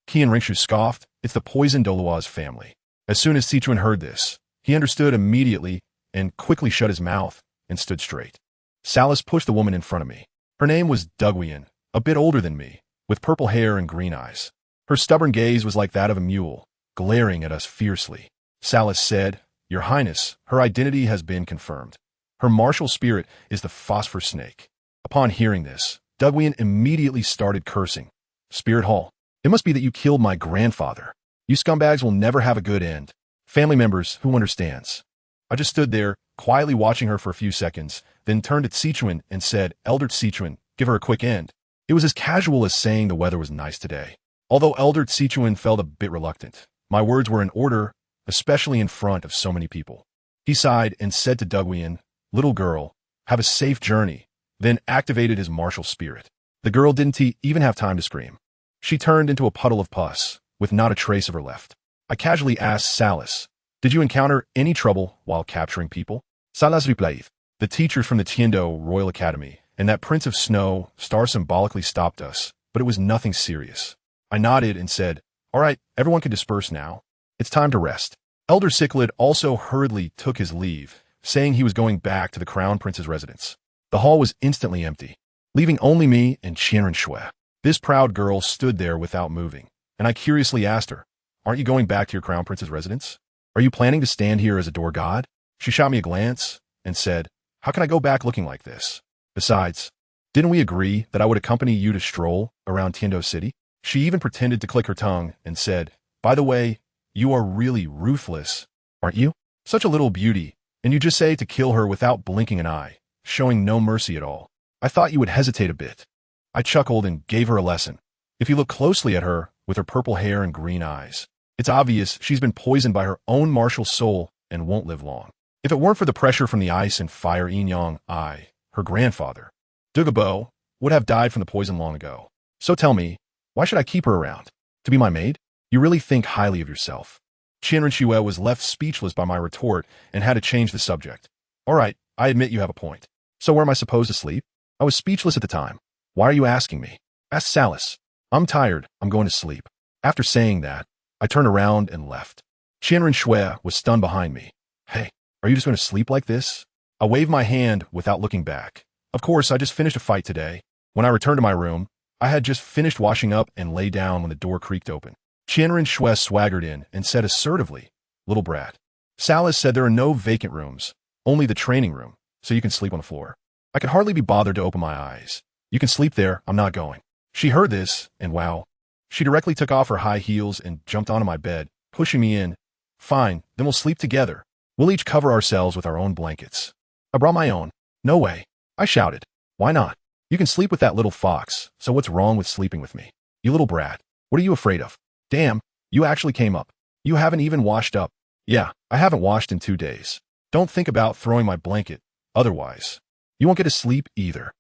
Qian Renxue scoffed, "It's the poisoned Douluo's family." As soon as Sichuan heard this, he understood immediately and quickly shut his mouth and stood straight. Salas pushed the woman in front of me. Her name was Douluo, a bit older than me, with purple hair and green eyes. Her stubborn gaze was like that of a mule, glaring at us fiercely. Salas said, "Your Highness, her identity has been confirmed. Her martial spirit is the phosphor snake." Upon hearing this, Douluo immediately started cursing. "Spirit Hall, it must be that you killed my grandfather. You scumbags will never have a good end. Family members, who understands?" I just stood there, quietly watching her for a few seconds, then turned to Sichuan and said, "Elder Sichuan, give her a quick end." It was as casual as saying the weather was nice today. Although Elder Sichuan felt a bit reluctant, my words were in order, especially in front of so many people. He sighed and said to Douluo, "Little girl, have a safe journey," then activated his martial spirit. The girl didn't even have time to scream. She turned into a puddle of pus, with not a trace of her left. I casually asked Salas, "Did you encounter any trouble while capturing people?" Salas replied, "The teachers from the Tiendo Royal Academy and that Prince of Snow star symbolically stopped us, but it was nothing serious." I nodded and said, "All right, everyone can disperse now. It's time to rest." Elder Cichlid also hurriedly took his leave, saying he was going back to the Crown Prince's residence. The hall was instantly empty, leaving only me and Renxue. This proud girl stood there without moving, and I curiously asked her, "Aren't you going back to your Crown Prince's residence? Are you planning to stand here as a door god?" She shot me a glance and said, "How can I go back looking like this? Besides, didn't we agree that I would accompany you to stroll around Tiendo City?" She even pretended to click her tongue and said, "By the way, you are really ruthless, aren't you? Such a little beauty, and you just say to kill her without blinking an eye, showing no mercy at all. I thought you would hesitate a bit." I chuckled and gave her a lesson. If you look closely at her, with her purple hair and green eyes, it's obvious she's been poisoned by her own martial soul and won't live long. If it weren't for the pressure from the ice and fire yin yang, I, her grandfather, Douluo, would have died from the poison long ago. So tell me, why should I keep her around? To be my maid? You really think highly of yourself. Renxue was left speechless by my retort and had to change the subject. All right, I admit you have a point. So where am I supposed to sleep? I was speechless at the time. Why are you asking me? Ask Salas. I'm tired, I'm going to sleep. After saying that, I turned around and left. Renxue was stunned behind me. Hey, are you just going to sleep like this? I waved my hand without looking back. Of course, I just finished a fight today. When I returned to my room, I had just finished washing up and lay down when the door creaked open. Renxue swaggered in and said assertively, "Little brat." Salas said there are no vacant rooms, only the training room, so you can sleep on the floor. I could hardly be bothered to open my eyes. "You can sleep there, I'm not going." She heard this, and wow. She directly took off her high heels and jumped onto my bed, pushing me in. "Fine, then we'll sleep together. We'll each cover ourselves with our own blankets." I brought my own. "No way," I shouted. "Why not? You can sleep with that little fox, so what's wrong with sleeping with me? You little brat, what are you afraid of? Damn, you actually came up. You haven't even washed up." "Yeah, I haven't washed in 2 days. Don't think about throwing my blanket, otherwise. You won't get to sleep either."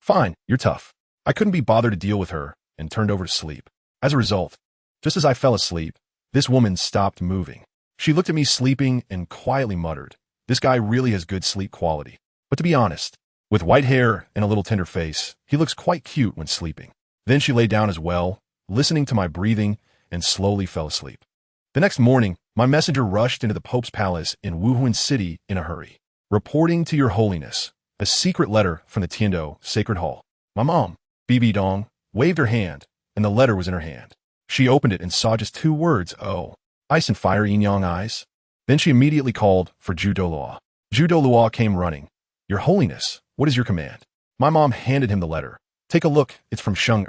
Fine, you're tough. I couldn't be bothered to deal with her and turned over to sleep. As a result, just as I fell asleep, this woman stopped moving. She looked at me sleeping and quietly muttered, "This guy really has good sleep quality." But to be honest, with white hair and a little tender face, he looks quite cute when sleeping. Then she lay down as well, listening to my breathing, and slowly fell asleep. The next morning, my messenger rushed into the Pope's palace in Wuhuan City in a hurry. "Reporting to your holiness, a secret letter from the Tiendo Sacred Hall." My mom, BibiSheng, waved her hand, and the letter was in her hand. She opened it and saw just 2 words, "Oh, ice and fire yin-yang eyes." Then she immediately called for Douluo. Douluo came running. "Your holiness, what is your command?" My mom handed him the letter. "Take a look, it's from Sheng.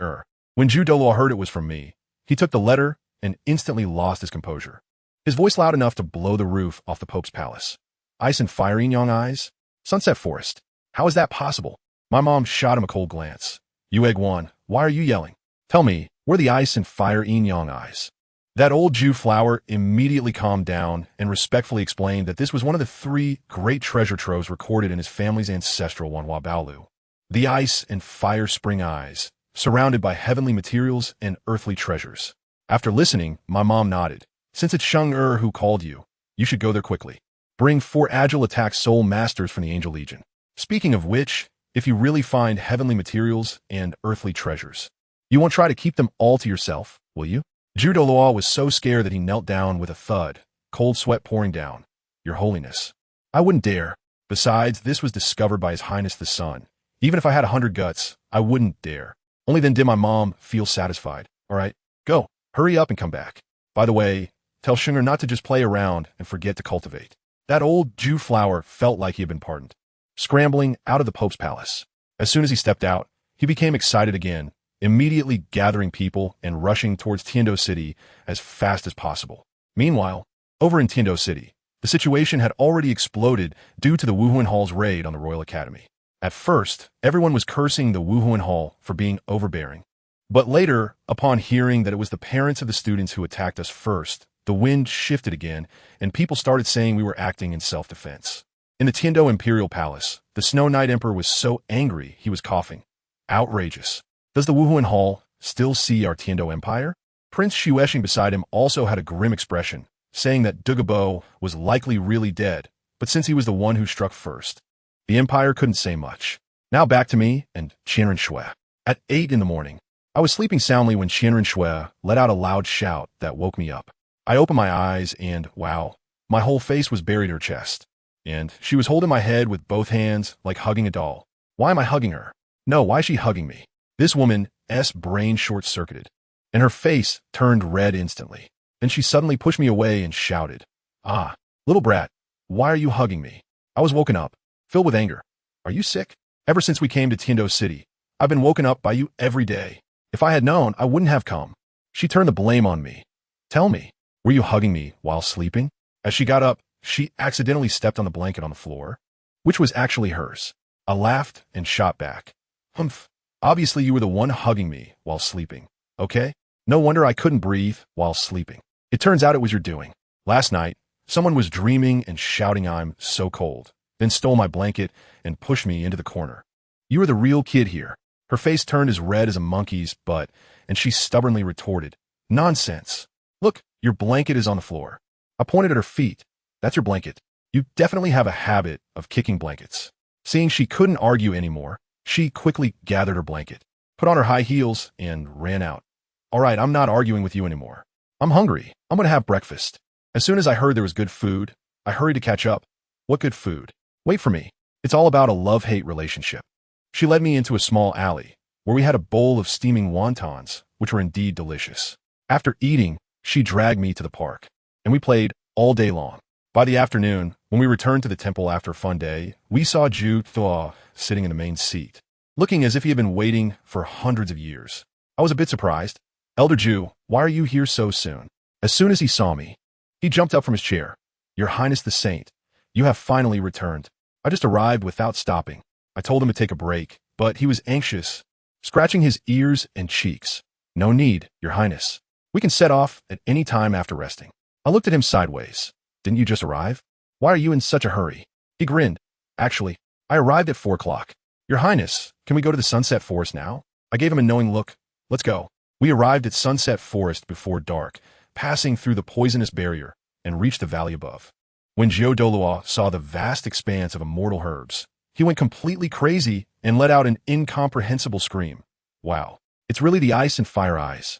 When Douluo heard it was from me, he took the letter and instantly lost his composure. His voice loud enough to blow the roof off the Pope's palace. "Ice and fire yin-yang eyes? Sunset Forest. How is that possible?" My mom shot him a cold glance. "You Egg-Wan, why are you yelling? Tell me, where are the ice and fire yin-yang eyes?" That old Jew flower immediately calmed down and respectfully explained that this was one of the 3 great treasure troves recorded in his family's ancestral Wanhua Dalu. The ice and fire spring eyes, surrounded by heavenly materials and earthly treasures. After listening, my mom nodded. "Since it's Sheng who called you, you should go there quickly. Bring 4 agile attack soul masters from the Angel Legion. Speaking of which, if you really find heavenly materials and earthly treasures, you won't try to keep them all to yourself, will you? Douluo was so scared that he knelt down with a thud, cold sweat pouring down. Your Holiness. I wouldn't dare. Besides, this was discovered by His Highness the Sun. Even if I had 100 guts, I wouldn't dare. Only then did my mom feel satisfied. All right, go. Hurry up and come back. By the way, tell Sheng'er not to just play around and forget to cultivate. That old Jew flower felt like he had been pardoned. Scrambling out of the Pope's palace. As soon as he stepped out, he became excited again, immediately gathering people and rushing towards Tiando City as fast as possible. Meanwhile, over in Tiando City, the situation had already exploded due to the Wuhuan Hall's raid on the Royal Academy. At first, everyone was cursing the Wuhuan Hall for being overbearing. But later, upon hearing that it was the parents of the students who attacked us first, the wind shifted again, and people started saying we were acting in self-defense. In the Tiando Imperial Palace, the Snow Knight Emperor was so angry he was coughing. Outrageous. Does the Wuhuan Hall still see our Tiando Empire? Prince Xuexing beside him also had a grim expression, saying that Douluo was likely really dead, but since he was the one who struck first, the Empire couldn't say much. Now back to me and Renxue. At 8 in the morning, I was sleeping soundly when Renxue let out a loud shout that woke me up. I opened my eyes and, wow, my whole face was buried in her chest. And she was holding my head with both hands like hugging a doll. Why am I hugging her? No, why is she hugging me? This woman's brain short-circuited, and her face turned red instantly. Then she suddenly pushed me away and shouted, "Ah, little brat, why are you hugging me?" I was woken up, filled with anger. Are you sick? Ever since we came to Tiando City, I've been woken up by you every day. If I had known, I wouldn't have come. She turned the blame on me. Tell me, were you hugging me while sleeping? As she got up, she accidentally stepped on the blanket on the floor, which was actually hers. I laughed and shot back. Humph. Obviously you were the one hugging me while sleeping, okay? No wonder I couldn't breathe while sleeping. It turns out it was your doing. Last night, someone was dreaming and shouting I'm so cold, then stole my blanket and pushed me into the corner. You were the real kid here. Her face turned as red as a monkey's butt, and she stubbornly retorted, "Nonsense. Look, your blanket is on the floor." I pointed at her feet. That's your blanket. You definitely have a habit of kicking blankets. Seeing she couldn't argue anymore, she quickly gathered her blanket, put on her high heels, and ran out. All right, I'm not arguing with you anymore. I'm hungry. I'm going to have breakfast. As soon as I heard there was good food, I hurried to catch up. What good food? Wait for me. It's all about a love-hate relationship. She led me into a small alley, where we had a bowl of steaming wontons, which were indeed delicious. After eating, she dragged me to the park, and we played all day long. By the afternoon, when we returned to the temple after a fun day, we saw Douluo sitting in the main seat, looking as if he had been waiting for hundreds of years. I was a bit surprised. Elder Jew, why are you here so soon? As soon as he saw me, he jumped up from his chair. Your Highness the Saint, you have finally returned. I just arrived without stopping. I told him to take a break, but he was anxious, scratching his ears and cheeks. No need, Your Highness. We can set off at any time after resting. I looked at him sideways. Didn't you just arrive? Why are you in such a hurry? He grinned. Actually, I arrived at 4 o'clock. Your Highness, can we go to the Sunset Forest now? I gave him a knowing look. Let's go. We arrived at Sunset Forest before dark, passing through the poisonous barrier, and reached the valley above. When Douluo saw the vast expanse of immortal herbs, he went completely crazy and let out an incomprehensible scream. Wow, it's really the ice and fire eyes.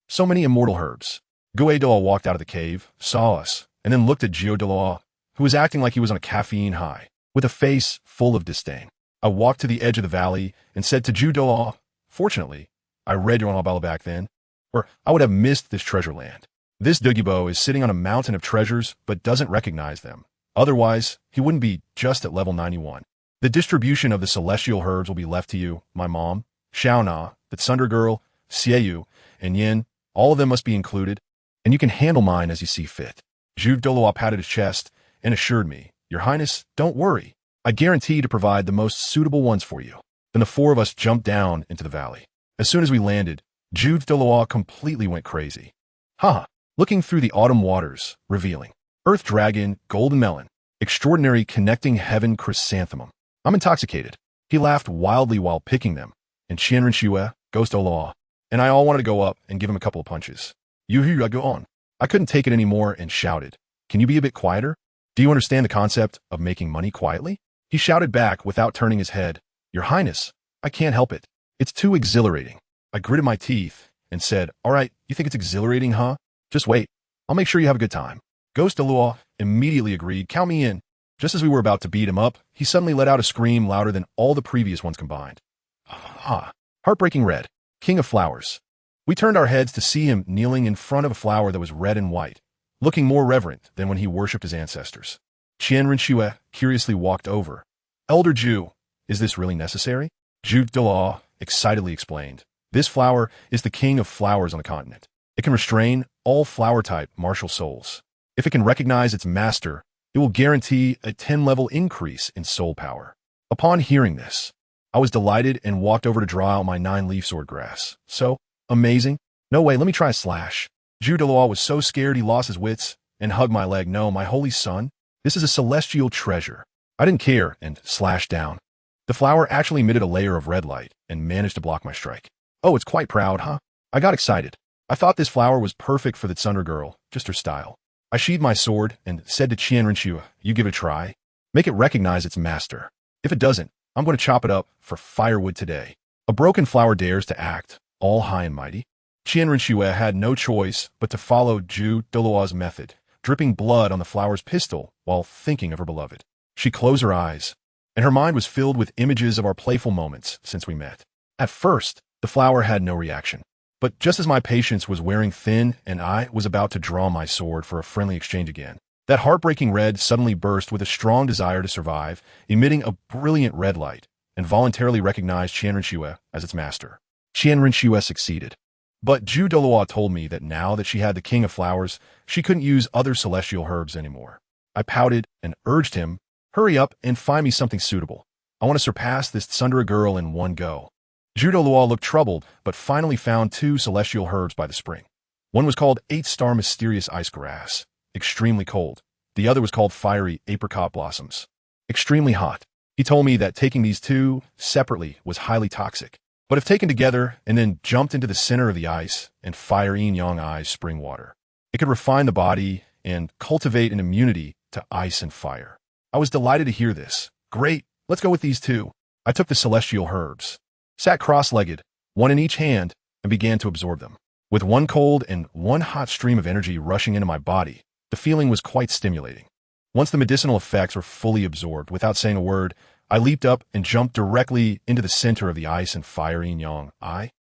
So many immortal herbs. Douluo walked out of the cave, saw us, and then looked at Douluo, who was acting like he was on a caffeine high, with a face full of disdain. I walked to the edge of the valley and said to Douluo, fortunately, I read your novel back then, or I would have missed this treasure land. This Douluo is sitting on a mountain of treasures but doesn't recognize them. Otherwise, he wouldn't be just at level 91. The distribution of the celestial herbs will be left to you, my mom, Xiaona, the Thunder Girl, Xieyu, and Yin. All of them must be included, and you can handle mine as you see fit. Douluo patted his chest and assured me, Your Highness, don't worry. I guarantee to provide the most suitable ones for you. Then the 4 of us jumped down into the valley. As soon as we landed, Douluo completely went crazy. Looking through the autumn waters, revealing Earth Dragon, Golden Melon, Extraordinary Connecting Heaven Chrysanthemum. I'm intoxicated. He laughed wildly while picking them, and Renxue, Ghost Douluo, and I all wanted to go up and give him a couple of punches. You go on. I couldn't take it anymore and shouted, Can you be a bit quieter? Do you understand the concept of making money quietly? He shouted back without turning his head, "Your Highness, I can't help it. It's too exhilarating." I gritted my teeth and said, "All right, you think it's exhilarating, huh? Just wait. I'll make sure you have a good time." Ghost Dalu immediately agreed, "Count me in." Just as we were about to beat him up, he suddenly let out a scream louder than all the previous ones combined. Ah, Heartbreaking Red, King of Flowers. We turned our heads to see him kneeling in front of a flower that was red and white, looking more reverent than when he worshipped his ancestors. Renxue curiously walked over. "Elder Ju, is this really necessary?" Ju Dalu excitedly explained. "This flower is the king of flowers on the continent. It can restrain all flower-type martial souls. If it can recognize its master, it will guarantee a 10-level increase in soul power." Upon hearing this, I was delighted and walked over to draw out my 9-leaf sword grass. "So amazing? No way, let me try a slash." Ju Dalu was so scared he lost his wits and hugged my leg. "No, my holy son, this is a celestial treasure." I didn't care and slashed down. The flower actually emitted a layer of red light and managed to block my strike. "Oh, it's quite proud, huh?" I got excited. I thought this flower was perfect for the Tsundere girl, just her style. I sheathed my sword and said to Renxue, "You give it a try. Make it recognize its master. If it doesn't, I'm going to chop it up for firewood today." A broken flower dares to act, all high and mighty. Renxue had no choice but to follow Ju Dalu's method, dripping blood on the flower's pistol while thinking of her beloved. She closed her eyes, and her mind was filled with images of our playful moments since we met. At first, the flower had no reaction. But just as my patience was wearing thin and I was about to draw my sword for a friendly exchange again, that heartbreaking red suddenly burst with a strong desire to survive, emitting a brilliant red light, and voluntarily recognized Renxue as its master. Renxue succeeded. But Ju Dalu told me that now that she had the King of Flowers, she couldn't use other celestial herbs anymore. I pouted and urged him, "Hurry up and find me something suitable. I want to surpass this Tsundere girl in one go." Ju Dalu looked troubled, but finally found 2 celestial herbs by the spring. One was called 8-star mysterious ice grass, extremely cold. The other was called fiery apricot blossoms, extremely hot. He told me that taking these 2 separately was highly toxic, but if taken together and then jumped into the center of the ice and fire yin-yang ice spring water, it could refine the body and cultivate an immunity to ice and fire. I was delighted to hear this. "Great, let's go with these 2. I took the celestial herbs, sat cross-legged, one in each hand, and began to absorb them. With one cold and one hot stream of energy rushing into my body, the feeling was quite stimulating. Once the medicinal effects were fully absorbed, without saying a word, I leaped up and jumped directly into the center of the ice and fire yin-yang,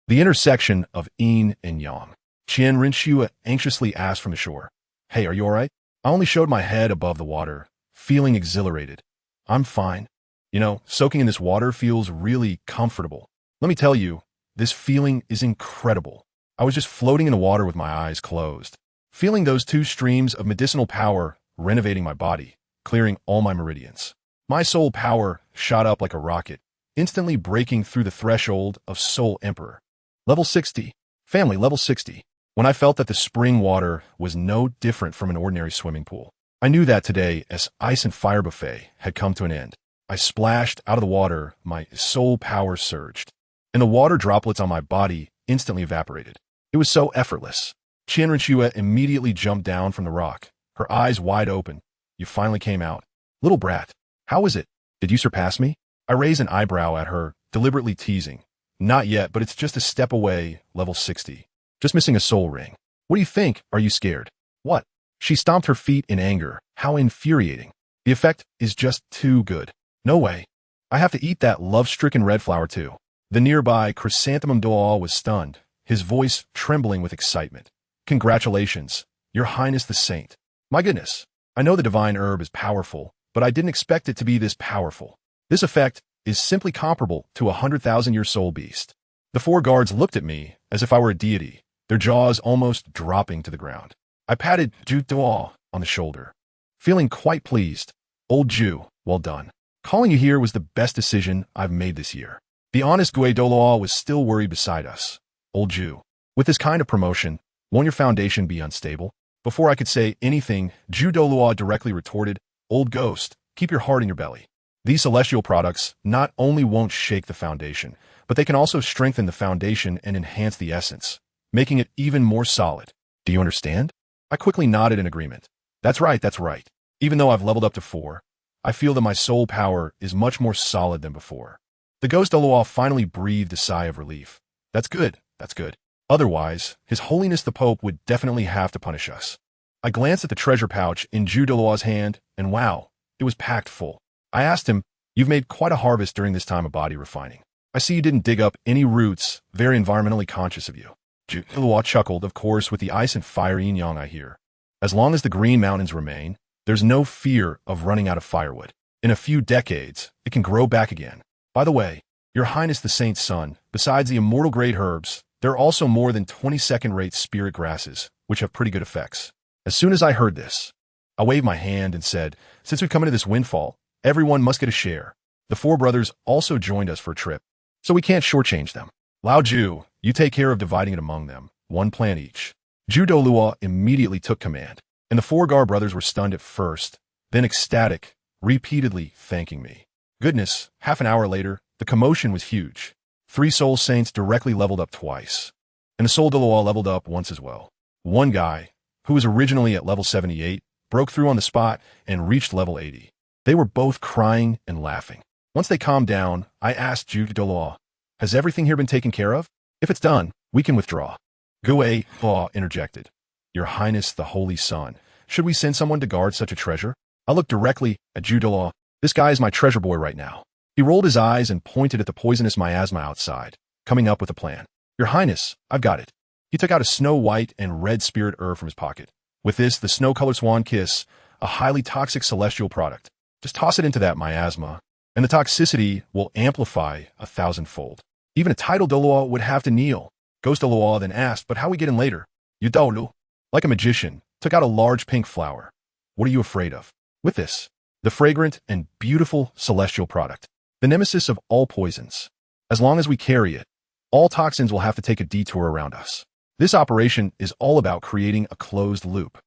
the intersection of yin and yang. Renxue anxiously asked from the shore, "Hey, are you all right?" I only showed my head above the water, feeling exhilarated. "I'm fine. You know, soaking in this water feels really comfortable. Let me tell you, this feeling is incredible." I was just floating in the water with my eyes closed, feeling those 2 streams of medicinal power renovating my body, clearing all my meridians. My soul power shot up like a rocket, instantly breaking through the threshold of Soul Emperor. Level 60. Family, level 60. When I felt that the spring water was no different from an ordinary swimming pool, I knew that today, as ice and fire buffet had come to an end. I splashed out of the water, my soul power surged, and the water droplets on my body instantly evaporated. It was so effortless. Renxue immediately jumped down from the rock, her eyes wide open. "You finally came out. Little brat, how is it? Did you surpass me?" I raised an eyebrow at her, deliberately teasing. "Not yet, but it's just a step away, level 60. Just missing a soul ring. What do you think? Are you scared?" "What?" She stomped her feet in anger. How infuriating. The effect is just too good. "No way. I have to eat that love-stricken red flower too." The nearby Chrysanthemum Dalu was stunned, his voice trembling with excitement. "Congratulations, Your Highness the Saint. My goodness, I know the divine herb is powerful, but I didn't expect it to be this powerful. This effect is simply comparable to a 100,000-year soul beast." The 4 guards looked at me as if I were a deity, their jaws almost dropping to the ground. I patted Ju Dalu on the shoulder, feeling quite pleased. "Old Ju, well done. Calling you here was the best decision I've made this year." The honest Gui Dalu was still worried beside us. "Old Ju, with this kind of promotion, won't your foundation be unstable?" Before I could say anything, Ju Dalu directly retorted, "Old ghost, keep your heart in your belly. These celestial products not only won't shake the foundation, but they can also strengthen the foundation and enhance the essence, making it even more solid. Do you understand?" I quickly nodded in agreement. That's right. Even though I've leveled up to 4, I feel that my soul power is much more solid than before. The ghost Douluo finally breathed a sigh of relief. That's good, that's good. Otherwise, His Holiness the Pope would definitely have to punish us. I glanced at the treasure pouch in Zhu Douluo's hand, and wow, it was packed full. I asked him, "You've made quite a harvest during this time of body refining. I see you didn't dig up any roots, very environmentally conscious of you." Zhu Douluo chuckled, "Of course, with the ice and fire yin-yang I hear. As long as the Green Mountains remain, there's no fear of running out of firewood. In a few decades, it can grow back again. By the way, Your Highness the Saint's son, besides the immortal great herbs, there are also more than 22nd-rate spirit grasses, which have pretty good effects." As soon as I heard this, I waved my hand and said, "Since we've come into this windfall, everyone must get a share." The four brothers also joined us for a trip, so we can't shortchange them. "Lao Ju, you take care of dividing it among them, one plant each." Zhu Douluo immediately took command, and the four Gar brothers were stunned at first, then ecstatic, repeatedly thanking me. Goodness, half an hour later, the commotion was huge. 3 soul saints directly leveled up twice, and the soul Douluo leveled up once as well. One guy, who was originally at level 78, broke through on the spot and reached level 80. They were both crying and laughing. Once they calmed down, I asked Zhu Douluo, "Has everything here been taken care of? If it's done, we can withdraw." Gui Law interjected, "Your Highness the Holy Sun, should we send someone to guard such a treasure?" I looked directly at Zhu Douluo. "This guy is my treasure boy right now." He rolled his eyes and pointed at the poisonous miasma outside, coming up with a plan. "Your Highness, I've got it." He took out a snow white and red spirit herb from his pocket. With this, the snow-colored swan kiss, a highly toxic celestial product. Just toss it into that miasma, and the toxicity will amplify 1,000-fold. Even a title Douluo would have to kneel. Ghost Douluo then asked, "But how we get in later?" "You Dalu," like a magician, took out a large pink flower. "What are you afraid of?" With this, the fragrant and beautiful celestial product, the nemesis of all poisons. As long as we carry it, all toxins will have to take a detour around us. This operation is all about creating a closed loop.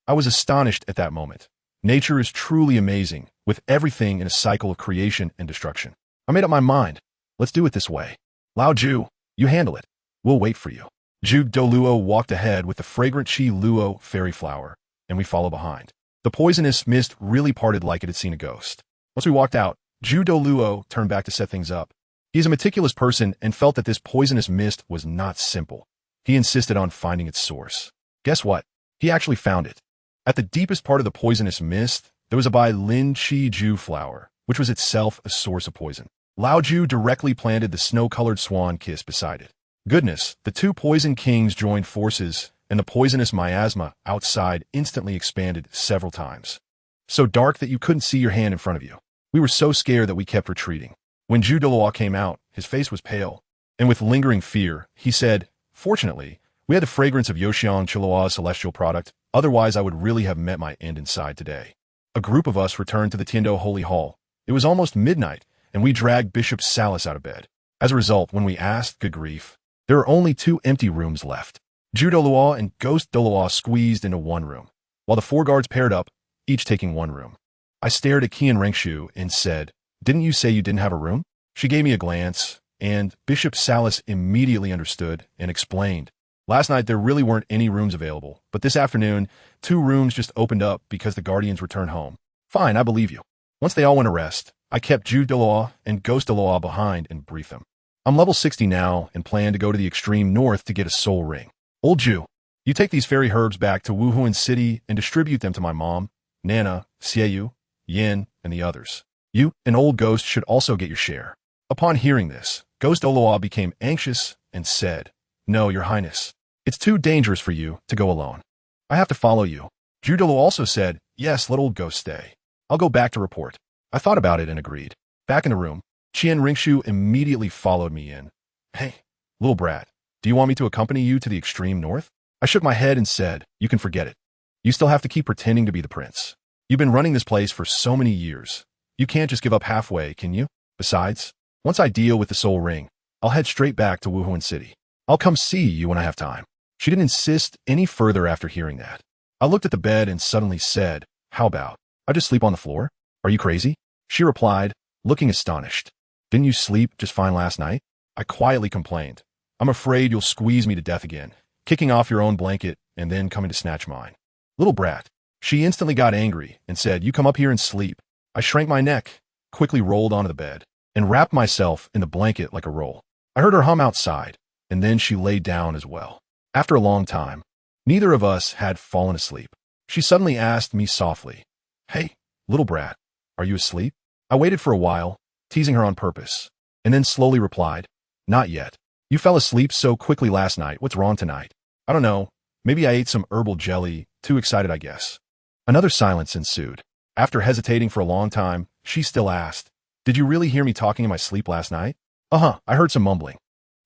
I was astonished at that moment. Nature is truly amazing, with everything in a cycle of creation and destruction. I made up my mind. Let's do it this way. Lao Ju, you handle it. We'll wait for you. Zhu Douluo walked ahead with the fragrant Chi Luo fairy flower, and we follow behind. The poisonous mist really parted like it had seen a ghost. Once we walked out, Zhu Douluo turned back to set things up. He is a meticulous person and felt that this poisonous mist was not simple. He insisted on finding its source. Guess what? He actually found it. At the deepest part of the poisonous mist, there was a Bai Lin Chi Ju flower, which was itself a source of poison. Lao Ju directly planted the snow-colored swan kiss beside it. Goodness, the 2 poison kings joined forces, and the poisonous miasma outside instantly expanded several times. So dark that you couldn't see your hand in front of you. We were so scared that we kept retreating. When Zhu Douluo came out, his face was pale, and with lingering fear, he said, "Fortunately, we had the fragrance of Yoshiang Chilua's celestial product, otherwise I would really have met my end inside today." A group of us returned to the Tiando Holy Hall. It was almost midnight, and we dragged Bishop Salas out of bed. As a result, when we asked, good grief, there are only 2 empty rooms left. Zhu Douluo and Ghost Douluo squeezed into one room, while the 4 guards paired up, each taking one room. I stared at Qian Renxue and said, "Didn't you say you didn't have a room?" She gave me a glance, and Bishop Salas immediately understood and explained. "Last night there really weren't any rooms available, but this afternoon, 2 rooms just opened up because the Guardians returned home." "Fine, I believe you." Once they all went to rest, I kept Zhu Douluo and Ghost Douluo behind and briefed them. "I'm level 60 now and plan to go to the extreme north to get a soul ring. Old Zhu, you take these fairy herbs back to Wuhuan City and distribute them to my mom, Nana, Xiaoyu, Yin, and the others. You, an old ghost, should also get your share." Upon hearing this, Ghost Douluo became anxious and said, "No, Your Highness. It's too dangerous for you to go alone. I have to follow you." Zhu Douluo also said, "Yes, let old ghost stay. I'll go back to report." I thought about it and agreed. Back in the room, Qian Renxue immediately followed me in. "Hey, little brat, do you want me to accompany you to the extreme north?" I shook my head and said, "You can forget it. You still have to keep pretending to be the prince. You've been running this place for so many years. You can't just give up halfway, can you? Besides, once I deal with the soul ring, I'll head straight back to Wuhuan City. I'll come see you when I have time." She didn't insist any further after hearing that. I looked at the bed and suddenly said, "How about I just sleep on the floor? Are you crazy?" She replied, looking astonished. "Didn't you sleep just fine last night?" I quietly complained. "I'm afraid you'll squeeze me to death again, kicking off your own blanket and then coming to snatch mine." "Little brat." She instantly got angry and said, "You come up here and sleep. I shrank my neck, quickly rolled onto the bed, and wrapped myself in the blanket like a roll. I heard her hum outside, and then she lay down as well. After a long time, neither of us had fallen asleep. She suddenly asked me softly, "Hey, little brat, are you asleep?" I waited for a while, teasing her on purpose, and then slowly replied, "Not yet. You fell asleep so quickly last night. What's wrong tonight?" "I don't know. Maybe I ate some herbal jelly. Too excited, I guess." Another silence ensued. After hesitating for a long time, she still asked, "Did you really hear me talking in my sleep last night?" "Uh-huh, I heard some mumbling."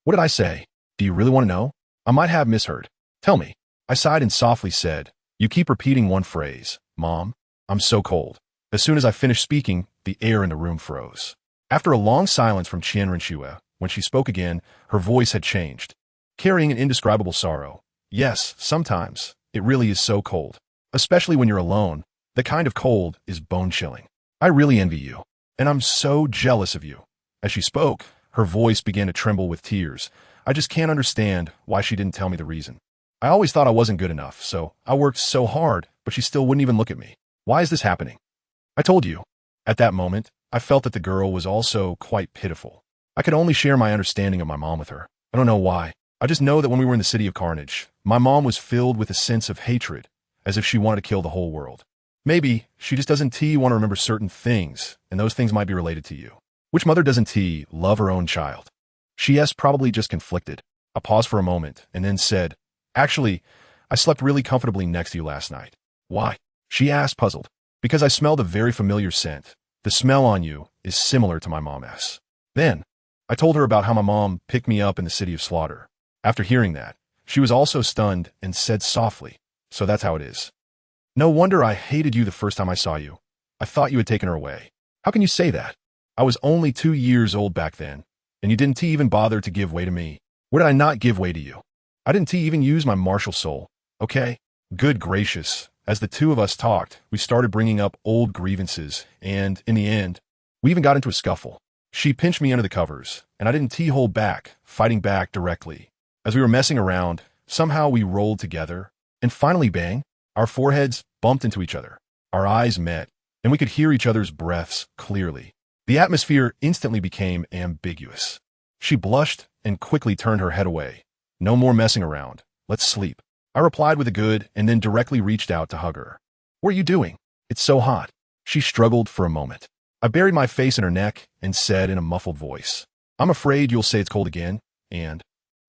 "What did I say? Do you really want to know?" "I might have misheard. Tell me." I sighed and softly said, "You keep repeating one phrase, Mom. I'm so cold." As soon as I finished speaking, the air in the room froze. After a long silence from Renxue, when she spoke again, her voice had changed, carrying an indescribable sorrow. "Yes, sometimes. It really is so cold. Especially when you're alone. The kind of cold is bone-chilling. I really envy you. And I'm so jealous of you." As she spoke, her voice began to tremble with tears. I just can't understand why she didn't tell me the reason. I always thought I wasn't good enough, so I worked so hard, but she still wouldn't even look at me. Why is this happening? I told you. At that moment, I felt that the girl was also quite pitiful. I could only share my understanding of my mom with her. I don't know why. I just know that when we were in the City of Carnage, my mom was filled with a sense of hatred, as if she wanted to kill the whole world. Maybe she just doesn't want to remember certain things, and those things might be related to you. Which mother doesn't love her own child? She is probably just conflicted. I paused for a moment, and then said, "Actually, I slept really comfortably next to you last night." "Why?" she asked, puzzled. "Because I smelled a very familiar scent. The smell on you is similar to my mom's." Then, I told her about how my mom picked me up in the City of Slaughter. After hearing that, she was also stunned and said softly, "So that's how it is. No wonder I hated you the first time I saw you. I thought you had taken her away." "How can you say that? I was only 2 years old back then, and you didn't even bother to give way to me." "Where did I not give way to you? I didn't even use my martial soul, okay?" Good gracious. As the two of us talked, we started bringing up old grievances, and, in the end, we even got into a scuffle. She pinched me under the covers, and I didn't hold back, fighting back directly. As we were messing around, somehow we rolled together, and finally, bang, our foreheads bumped into each other. Our eyes met, and we could hear each other's breaths clearly. The atmosphere instantly became ambiguous. She blushed and quickly turned her head away. "No more messing around. Let's sleep." I replied with a good and then directly reached out to hug her. "What are you doing? It's so hot." She struggled for a moment. I buried my face in her neck and said in a muffled voice, "I'm afraid you'll say it's cold again, and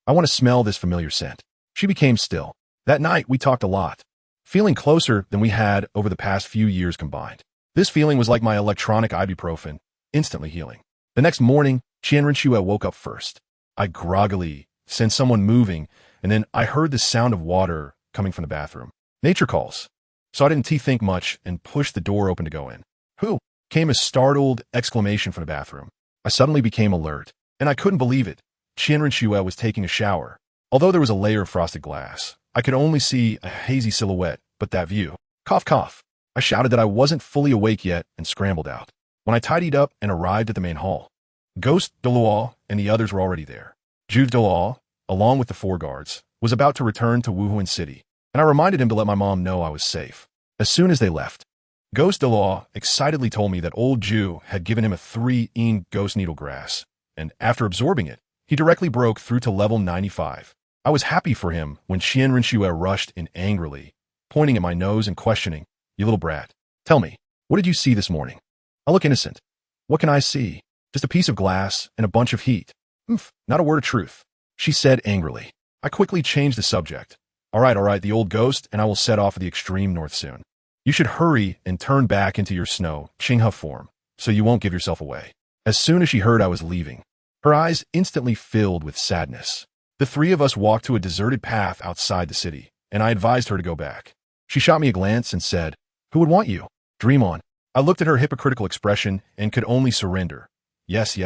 I want to smell this familiar scent." She became still. That night, we talked a lot, feeling closer than we had over the past few years combined. This feeling was like my electronic ibuprofen, instantly healing. The next morning, Renxue woke up first. I groggily sensed someone moving, and then I heard the sound of water coming from the bathroom. Nature calls. So I didn't think much and pushed the door open to go in. "Who?" came a startled exclamation from the bathroom. I suddenly became alert, and I couldn't believe it. Renxue was taking a shower. Although there was a layer of frosted glass, I could only see a hazy silhouette, but that view. Cough, cough. I shouted that I wasn't fully awake yet and scrambled out. When I tidied up and arrived at the main hall, Ghost Douluo and the others were already there. Douluo, along with the 4 guards, was about to return to Wuhuan City, and I reminded him to let my mom know I was safe. As soon as they left, Ghost Dalu excitedly told me that old Jew had given him a 3-in ghost needle grass, and after absorbing it, he directly broke through to level 95. I was happy for him when Renxue rushed in angrily, pointing at my nose and questioning, "You little brat, tell me, what did you see this morning?" "I look innocent." "What can I see? Just a piece of glass and a bunch of heat." Not a word of truth," she said angrily. I quickly changed the subject. All right, the old ghost, and I will set off for the extreme north soon. You should hurry and turn back into your snow Qinghe form, so you won't give yourself away." As soon as she heard I was leaving, her eyes instantly filled with sadness. The 3 of us walked to a deserted path outside the city, and I advised her to go back. She shot me a glance and said, "Who would want you? Dream on." I looked at her hypocritical expression and could only surrender. Yes.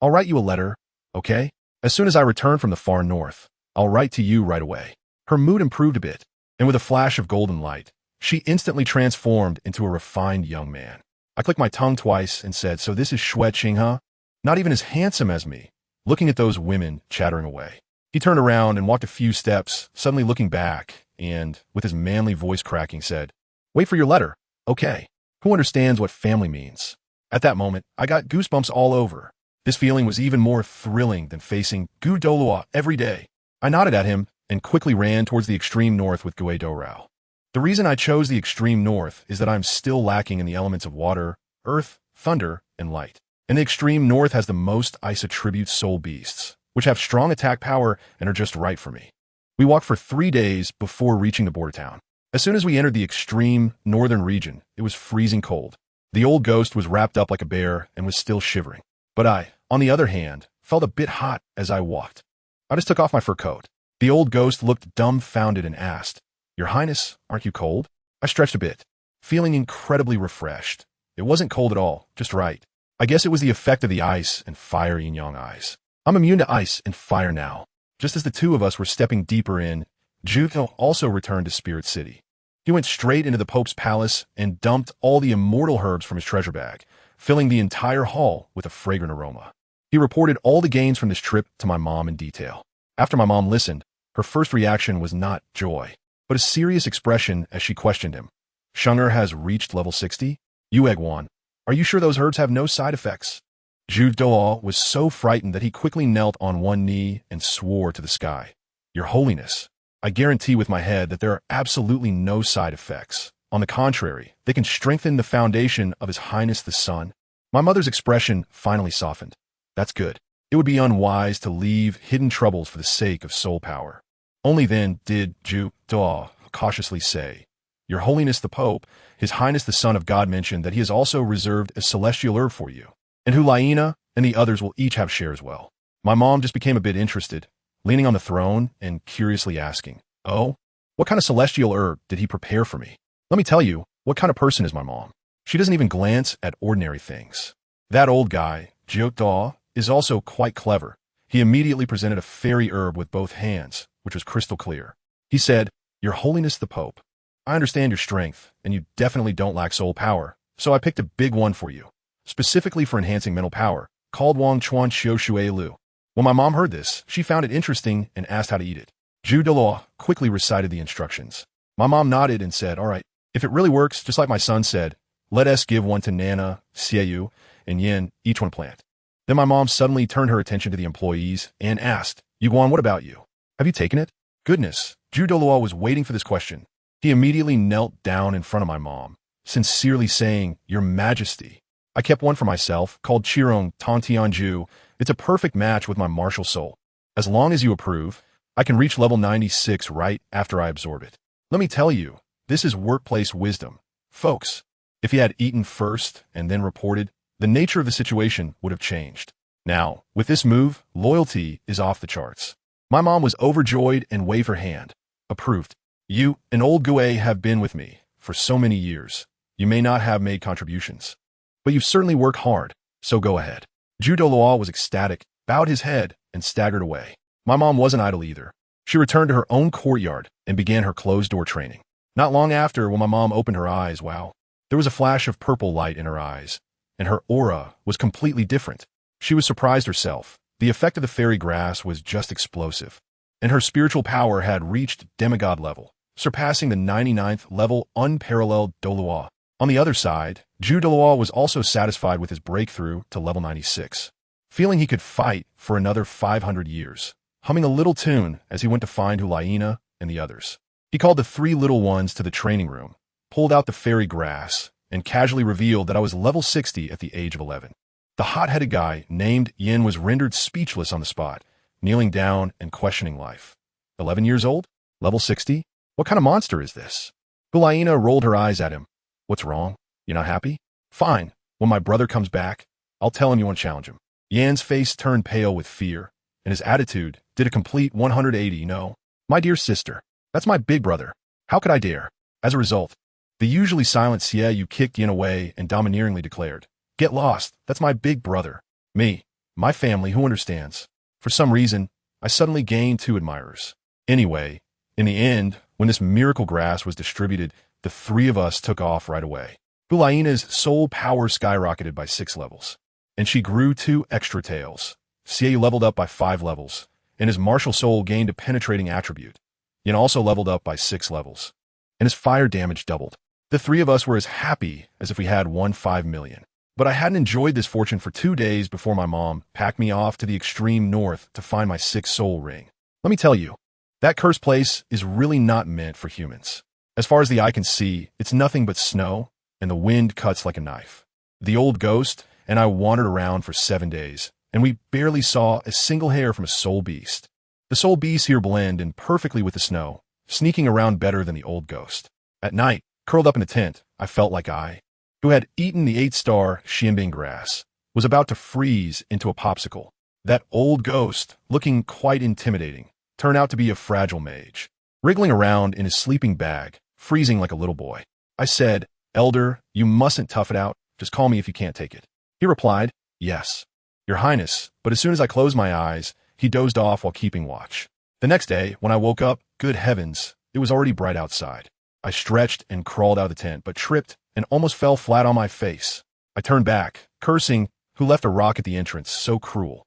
"I'll write you a letter, okay? As soon as I return from the far north, I'll write to you right away." Her mood improved a bit, and with a flash of golden light, she instantly transformed into a refined young man. I clicked my tongue twice and said, "So this is Shue Qinghe? Not even as handsome as me," looking at those women chattering away. He turned around and walked a few steps, suddenly looking back, and, with his manly voice cracking, said, "Wait for your letter, okay?" Who understands what family means? At that moment, I got goosebumps all over. This feeling was even more thrilling than facing Douluo every day. I nodded at him and quickly ran towards the extreme north with Douluo. The reason I chose the extreme north is that I'm still lacking in the elements of water, earth, thunder, and light. And the extreme north has the most ice attribute soul beasts, which have strong attack power and are just right for me. We walked for 3 days before reaching the border town. As soon as we entered the extreme northern region, it was freezing cold. The old ghost was wrapped up like a bear and was still shivering. But I, on the other hand, felt a bit hot as I walked. I just took off my fur coat. The old ghost looked dumbfounded and asked, "Your Highness, aren't you cold?" I stretched a bit, feeling incredibly refreshed. It wasn't cold at all, just right. I guess it was the effect of the ice and fire yin-yang eyes. I'm immune to ice and fire now. Just as the two of us were stepping deeper in, Juto also returned to Spirit City. He went straight into the Pope's palace and dumped all the immortal herbs from his treasure bag, filling the entire hall with a fragrant aroma. He reported all the gains from this trip to my mom in detail. After my mom listened, her first reaction was not joy, but a serious expression as she questioned him. "Shunger has reached level 60? Yuegwan, are you sure those herbs have no side effects?" Judo was so frightened that he quickly knelt on one knee and swore to the sky. "Your Holiness, I guarantee with my head that there are absolutely no side effects. On the contrary, they can strengthen the foundation of His Highness the Sun." My mother's expression finally softened. "That's good. It would be unwise to leave hidden troubles for the sake of soul power." Only then did Judo cautiously say, "Your Holiness the Pope, His Highness the Son of God mentioned that he has also reserved a celestial herb for you, and Hulaina and the others will each have share as well." My mom just became a bit interested, leaning on the throne and curiously asking, "Oh, what kind of celestial herb did he prepare for me?" Let me tell you, what kind of person is my mom? She doesn't even glance at ordinary things. That old guy, Judo, is also quite clever. He immediately presented a fairy herb with both hands, which was crystal clear. He said, "Your Holiness the Pope, I understand your strength, and you definitely don't lack soul power, so I picked a big one for you, specifically for enhancing mental power, called Wang Chuan Xiu Shui Lu." When my mom heard this, she found it interesting and asked how to eat it. Judo quickly recited the instructions. My mom nodded and said, "All right, if it really works, just like my son said, let us give one to Nana, Xiaoyu, and Yin, each one plant." Then my mom suddenly turned her attention to the employees and asked, "Yuguan, what about you? Have you taken it?" Goodness, Judo was waiting for this question. He immediately knelt down in front of my mom, sincerely saying, "Your Majesty, I kept one for myself, called Chirong Tantianju. It's a perfect match with my martial soul. As long as you approve, I can reach level 96 right after I absorb it." Let me tell you, this is workplace wisdom. Folks, if he had eaten first and then reported, the nature of the situation would have changed. Now, with this move, loyalty is off the charts. My mom was overjoyed and waved her hand. "Approved. You and old Gue have been with me for so many years. You may not have made contributions, but you've certainly worked hard, so go ahead." Judo was ecstatic, bowed his head, and staggered away. My mom wasn't idle either. She returned to her own courtyard and began her closed-door training. Not long after, when my mom opened her eyes, wow, there was a flash of purple light in her eyes, and her aura was completely different. She was surprised herself. The effect of the fairy grass was just explosive, and her spiritual power had reached demigod level, surpassing the 99th level unparalleled Douluo. On the other side, Judo was also satisfied with his breakthrough to level 96, feeling he could fight for another 500 years, humming a little tune as he went to find Hulaina and the others. He called the 3 little ones to the training room, pulled out the fairy grass, and casually revealed that I was level 60 at the age of 11. The hot-headed guy named Yin was rendered speechless on the spot, kneeling down and questioning life. 11 years old? Level 60? What kind of monster is this? Hulaina rolled her eyes at him. "What's wrong? You not happy? Fine. When my brother comes back, I'll tell him you want to challenge him." Yan's face turned pale with fear, and his attitude did a complete 180. "No, my dear sister, that's my big brother. How could I dare?" As a result, the usually silent Xiaoyu kicked Yin away and domineeringly declared, "Get lost, that's my big brother. Me, my family, who understands?" For some reason, I suddenly gained 2 admirers. Anyway, in the end, when this miracle grass was distributed, the 3 of us took off right away. Hulaina's soul power skyrocketed by 6 levels, and she grew 2 extra tails. Xiaoyu leveled up by 5 levels, and his martial soul gained a penetrating attribute. Yin also leveled up by 6 levels, and his fire damage doubled. The three of us were as happy as if we had won 5 million. But I hadn't enjoyed this fortune for 2 days before my mom packed me off to the extreme north to find my 6th soul ring. Let me tell you, that cursed place is really not meant for humans. As far as the eye can see, it's nothing but snow, and the wind cuts like a knife. The old ghost and I wandered around for 7 days, and we barely saw a single hair from a soul beast. The soul beasts here blend in perfectly with the snow, sneaking around better than the old ghost. At night, curled up in the tent, I felt like I, who had eaten the 8-star Xianbing grass, was about to freeze into a popsicle. That old ghost, looking quite intimidating, turned out to be a fragile mage, wriggling around in his sleeping bag, freezing like a little boy. I said, "Elder, you mustn't tough it out. Just call me if you can't take it." He replied, "Yes, Your Highness," but as soon as I closed my eyes, he dozed off while keeping watch. The next day, when I woke up, good heavens, it was already bright outside. I stretched and crawled out of the tent, but tripped and almost fell flat on my face. I turned back, cursing who left a rock at the entrance, so cruel.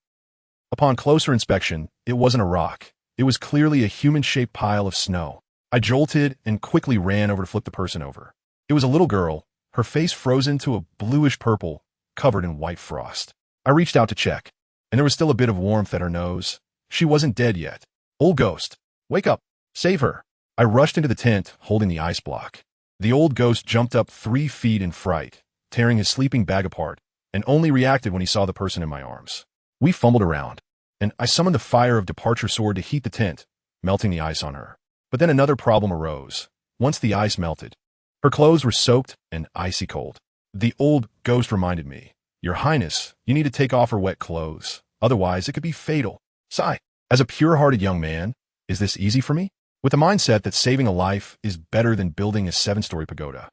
Upon closer inspection, it wasn't a rock. It was clearly a human-shaped pile of snow. I jolted and quickly ran over to flip the person over. It was a little girl, her face frozen to a bluish purple, covered in white frost. I reached out to check, and there was still a bit of warmth at her nose. She wasn't dead yet. "Old ghost, wake up, save her." I rushed into the tent, holding the ice block. The old ghost jumped up 3 feet in fright, tearing his sleeping bag apart, and only reacted when he saw the person in my arms. We fumbled around, and I summoned the fire of departure sword to heat the tent, melting the ice on her. But then another problem arose. Once the ice melted, her clothes were soaked and icy cold. The old ghost reminded me, "Your Highness, you need to take off her wet clothes. Otherwise, it could be fatal." Sigh. As a pure-hearted young man, is this easy for me? With the mindset that saving a life is better than building a 7-story pagoda,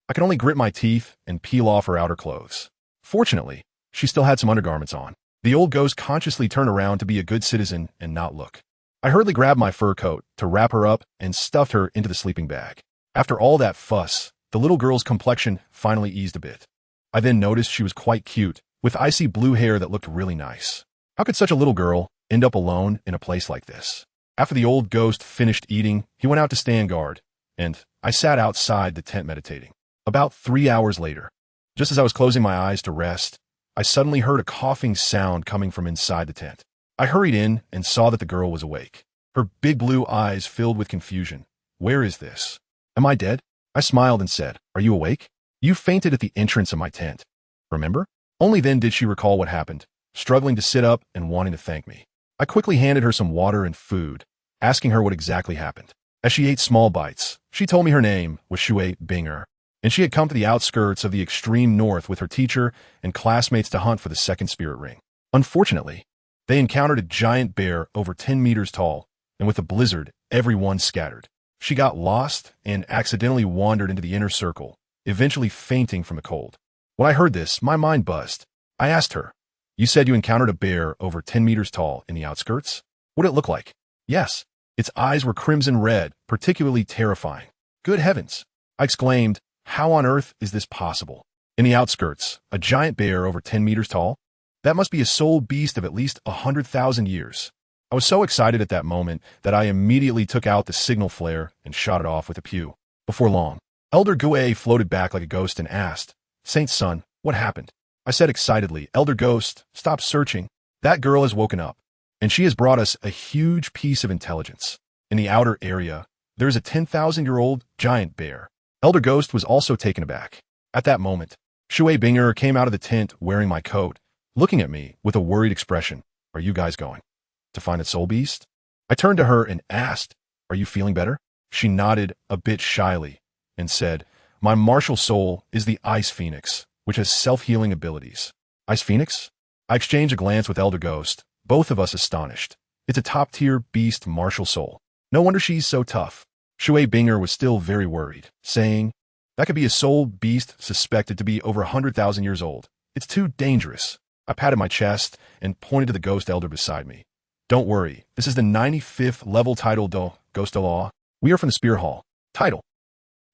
I could only grit my teeth and peel off her outer clothes. Fortunately, she still had some undergarments on. The old ghost consciously turned around to be a good citizen and not look. I hurriedly grabbed my fur coat to wrap her up and stuffed her into the sleeping bag. After all that fuss, the little girl's complexion finally eased a bit. I then noticed she was quite cute, with icy blue hair that looked really nice. How could such a little girl end up alone in a place like this? After the old ghost finished eating, he went out to stand guard, and I sat outside the tent meditating. About 3 hours later, just as I was closing my eyes to rest, I suddenly heard a coughing sound coming from inside the tent. I hurried in and saw that the girl was awake. Her big blue eyes filled with confusion. "Where is this? Am I dead?" I smiled and said, "Are you awake? You fainted at the entrance of my tent. Remember?" Only then did she recall what happened, struggling to sit up and wanting to thank me. I quickly handed her some water and food, asking her what exactly happened. As she ate small bites, she told me her name was Renxue Binger, and she had come to the outskirts of the extreme north with her teacher and classmates to hunt for the 2nd spirit ring. Unfortunately, they encountered a giant bear over 10 meters tall, and with a blizzard, everyone scattered. She got lost and accidentally wandered into the inner circle, eventually fainting from the cold. When I heard this, my mind buzzed. I asked her, "You said you encountered a bear over 10 meters tall in the outskirts? What did it look like?" "Yes. Its eyes were crimson red, particularly terrifying." "Good heavens!" I exclaimed, "How on earth is this possible? In the outskirts, a giant bear over 10 meters tall? That must be a soul beast of at least 100,000 years. I was so excited at that moment that I immediately took out the signal flare and shot it off with a pew. Before long, Elder Gue floated back like a ghost and asked, "Saint's son, what happened?" I said excitedly, "Elder Ghost, stop searching. That girl has woken up, and she has brought us a huge piece of intelligence. In the outer area, there is a 10,000-year-old giant bear." Elder Ghost was also taken aback. At that moment, Renxue Binger came out of the tent wearing my coat, looking at me with a worried expression. "Are you guys going to find a soul beast?" I turned to her and asked, "Are you feeling better?" She nodded a bit shyly and said, "My martial soul is the Ice Phoenix, which has self-healing abilities." "Ice Phoenix?" I exchanged a glance with Elder Ghost, both of us astonished. It's a top-tier beast martial soul. No wonder she's so tough. Renxue Binger was still very worried, saying, "That could be a soul beast suspected to be over 100,000 years old. It's too dangerous." I patted my chest and pointed to the ghost elder beside me. "Don't worry, this is the 95th level title Ghost Douluo. We are from the Spear Hall. Title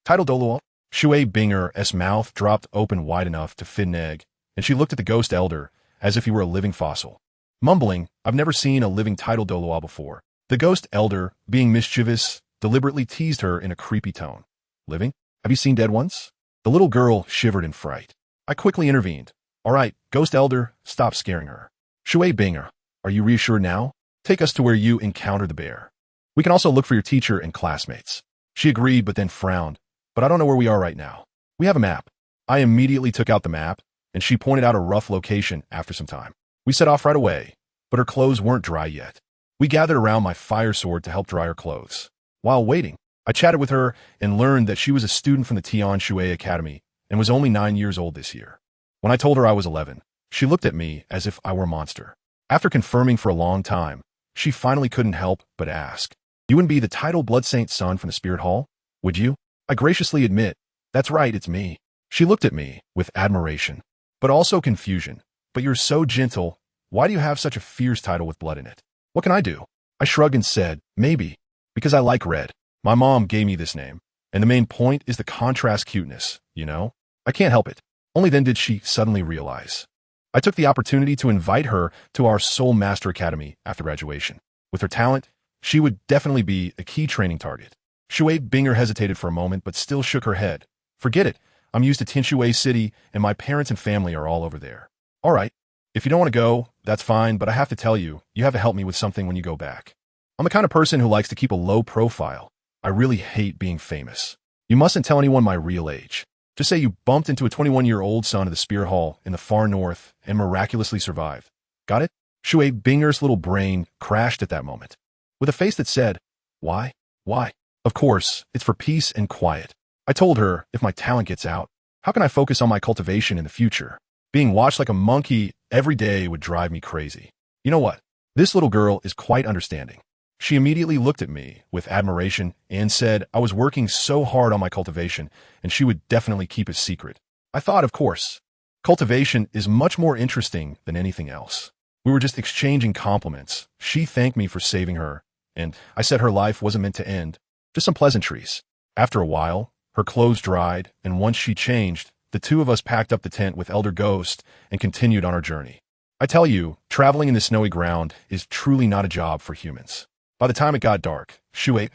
Douluo." Renxue Binger's mouth dropped open wide enough to fit an egg, and she looked at the ghost elder as if he were a living fossil. Mumbling, "I've never seen a living title Douluo before." The ghost elder, being mischievous, deliberately teased her in a creepy tone. "Living? Have you seen dead ones? The little girl shivered in fright. I quickly intervened. All right, Ghost Elder, stop scaring her. Shui Binger, are you reassured now? Take us to where you encountered the bear. We can also look for your teacher and classmates. She agreed but then frowned. But I don't know where we are right now. We have a map. I immediately took out the map, and she pointed out a rough location after some time. We set off right away, but her clothes weren't dry yet. We gathered around my fire sword to help dry her clothes. While waiting, I chatted with her and learned that she was a student from the Tian Shui Academy and was only 9 years old this year. When I told her I was 11, she looked at me as if I were a monster. After confirming for a long time, she finally couldn't help but ask, "You wouldn't be the titled Blood Saint son from the Spirit Hall, would you?" I graciously admit, "That's right, it's me." She looked at me with admiration, but also confusion. "But you're so gentle. Why do you have such a fierce title with blood in it? What can I do?" I shrugged and said, "Maybe, because I like red. My mom gave me this name, and the main point is the contrast cuteness, you know? I can't help it." Only then did she suddenly realize. I took the opportunity to invite her to our Soul Master Academy after graduation. With her talent, she would definitely be a key training target. Shui Binger hesitated for a moment, but still shook her head. "Forget it. I'm used to Tinshui City, and my parents and family are all over there." "All right. If you don't want to go, that's fine, but I have to tell you, you have to help me with something when you go back. I'm the kind of person who likes to keep a low profile. I really hate being famous. You mustn't tell anyone my real age. Just say you bumped into a 21-year-old son of the Spirit Hall in the far north and miraculously survived. Got it?" Shui Binger's little brain crashed at that moment. With a face that said, "Why? Why?" "Of course, it's for peace and quiet." I told her, if my talent gets out, how can I focus on my cultivation in the future? Being watched like a monkey every day would drive me crazy. You know what? This little girl is quite understanding. She immediately looked at me with admiration and said I was working so hard on my cultivation and she would definitely keep it secret. I thought, of course. Cultivation is much more interesting than anything else. We were just exchanging compliments. She thanked me for saving her, and I said her life wasn't meant to end. Just some pleasantries. After a while, her clothes dried, and once she changed, the two of us packed up the tent with Elder Ghost and continued on our journey. I tell you, traveling in the snowy ground is truly not a job for humans. By the time it got dark, Shui,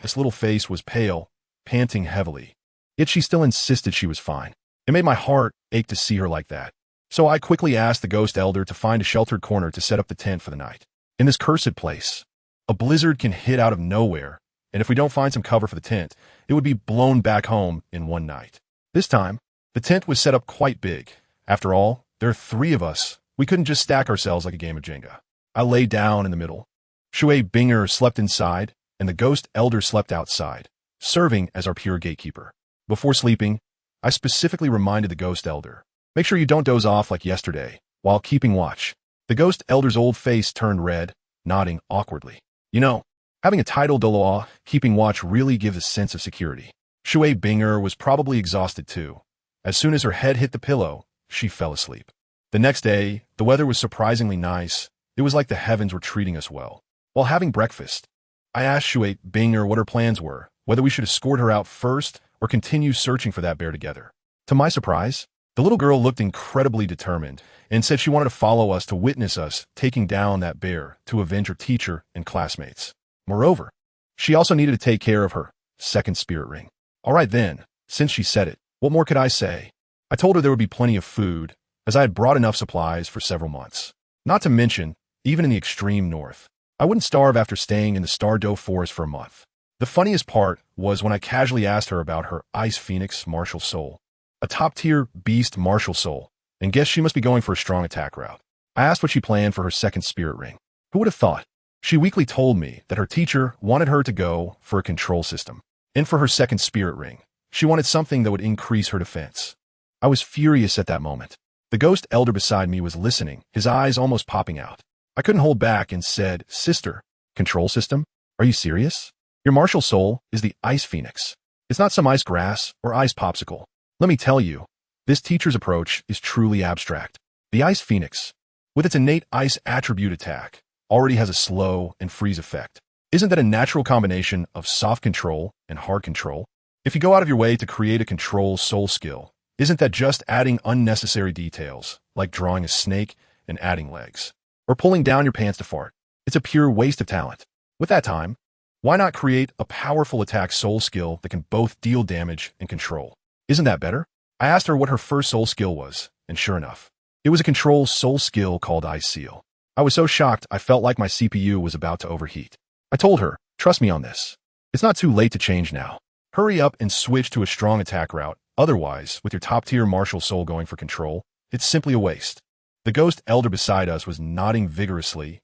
this little face was pale, panting heavily. Yet she still insisted she was fine. It made my heart ache to see her like that. So I quickly asked the Ghost Elder to find a sheltered corner to set up the tent for the night. In this cursed place, a blizzard can hit out of nowhere, and if we don't find some cover for the tent, it would be blown back home in one night. This time, the tent was set up quite big. After all, there are 3 of us. We couldn't just stack ourselves like a game of Jenga. I lay down in the middle. Shui Binger slept inside, and the Ghost Elder slept outside, serving as our pure gatekeeper. Before sleeping, I specifically reminded the Ghost Elder, "Make sure you don't doze off like yesterday, while keeping watch." The Ghost Elder's old face turned red, nodding awkwardly. You know, having a title Douluo, keeping watch really gives a sense of security. Shui Binger was probably exhausted too. As soon as her head hit the pillow, she fell asleep. The next day, the weather was surprisingly nice. It was like the heavens were treating us well. While having breakfast, I asked Shui Binger what her plans were, whether we should escort her out first or continue searching for that bear together. To my surprise, the little girl looked incredibly determined and said she wanted to follow us to witness us taking down that bear to avenge her teacher and classmates. Moreover, she also needed to take care of her second spirit ring. All right then, since she said it, what more could I say? I told her there would be plenty of food, as I had brought enough supplies for several months. Not to mention, even in the extreme north, I wouldn't starve after staying in the Stardow Forest for a month. The funniest part was when I casually asked her about her Ice Phoenix martial soul, a top-tier beast martial soul, and guessed she must be going for a strong attack route. I asked what she planned for her second spirit ring. Who would have thought? She weakly told me that her teacher wanted her to go for a control system, and for her second spirit ring, she wanted something that would increase her defense. I was furious at that moment. The Ghost Elder beside me was listening, his eyes almost popping out. I couldn't hold back and said, "Sister, control system? Are you serious? Your martial soul is the Ice Phoenix. It's not some ice grass or ice popsicle. Let me tell you, this teacher's approach is truly abstract. The Ice Phoenix, with its innate ice attribute attack, already has a slow and freeze effect. Isn't that a natural combination of soft control and hard control? If you go out of your way to create a control soul skill, isn't that just adding unnecessary details, like drawing a snake and adding legs? Or pulling down your pants to fart? It's a pure waste of talent. With that time, Why not create a powerful attack soul skill that can both deal damage and control? Isn't that better? I asked her what her first soul skill was, and sure enough, it was a control soul skill called Ice Seal. I was so shocked I felt like my CPU was about to overheat. I told her, trust me on this. It's not too late to change now. Hurry up and switch to a strong attack route. Otherwise, with your top-tier martial soul going for control, it's simply a waste. The ghost elder beside us was nodding vigorously.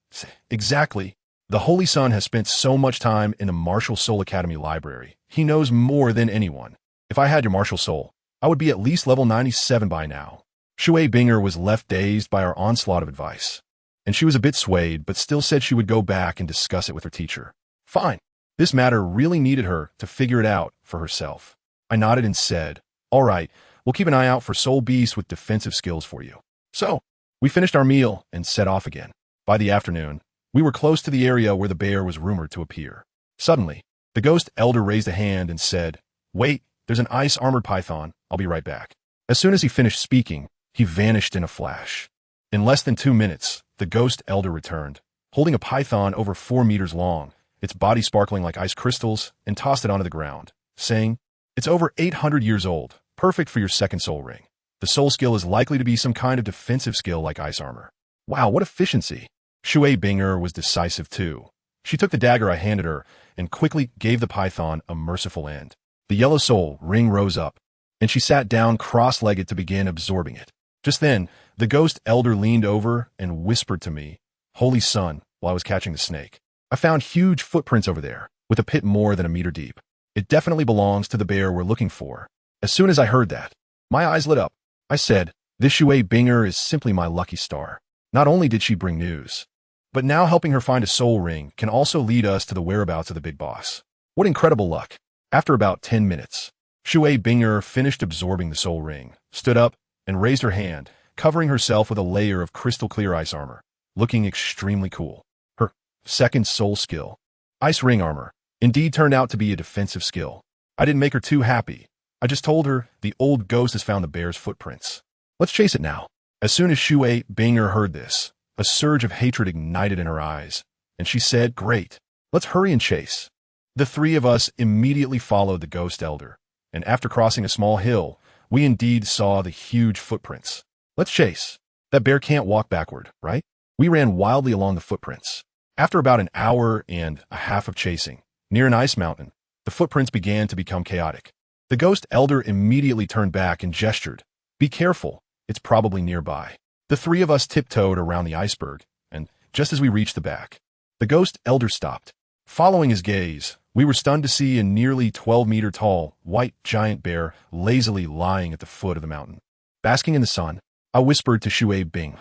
Exactly. The Holy Son has spent so much time in the Martial Soul Academy library. He knows more than anyone. If I had your martial soul, I would be at least level 97 by now. Shui Binger was left dazed by our onslaught of advice, and she was a bit swayed, but still said she would go back and discuss it with her teacher. Fine. This matter really needed her to figure it out for herself. I nodded and said, all right, we'll keep an eye out for soul beasts with defensive skills for you. So, we finished our meal and set off again. By the afternoon, we were close to the area where the bear was rumored to appear. Suddenly, the ghost elder raised a hand and said, wait, there's an ice-armored python. I'll be right back. As soon as he finished speaking, he vanished in a flash. In less than 2 minutes, the ghost elder returned, holding a python over 4 meters long, its body sparkling like ice crystals, and tossed it onto the ground, saying, it's over 800 years old, perfect for your second soul ring. The soul skill is likely to be some kind of defensive skill like ice armor. Wow, what efficiency! Shui Binger was decisive too. She took the dagger I handed her and quickly gave the python a merciful end. The yellow soul ring rose up, and she sat down cross-legged to begin absorbing it. Just then, the ghost elder leaned over and whispered to me, Holy Son, while I was catching the snake. I found huge footprints over there, with a pit more than a meter deep. It definitely belongs to the bear we're looking for. As soon as I heard that, my eyes lit up. I said, this Shui Binger is simply my lucky star. Not only did she bring news, but now helping her find a soul ring can also lead us to the whereabouts of the big boss. What incredible luck. After about 10 minutes, Shui Binger finished absorbing the soul ring, stood up, and raised her hand, covering herself with a layer of crystal-clear ice armor, looking extremely cool. Her second soul skill, Ice Ring Armor, indeed turned out to be a defensive skill. I didn't make her too happy. I just told her the old ghost has found the bear's footprints. Let's chase it now. As soon as Shui Binger heard this, a surge of hatred ignited in her eyes, and she said, great, let's hurry and chase. The three of us immediately followed the ghost elder, and after crossing a small hill, we indeed saw the huge footprints. Let's chase. That bear can't walk backward, right? We ran wildly along the footprints. After about an hour and a half of chasing, near an ice mountain, the footprints began to become chaotic. The ghost elder immediately turned back and gestured, be careful, it's probably nearby. The three of us tiptoed around the iceberg, and just as we reached the back, the ghost elder stopped. Following his gaze, we were stunned to see a nearly 12-meter-tall, white giant bear lazily lying at the foot of the mountain. Basking in the sun, I whispered to Shui Bing,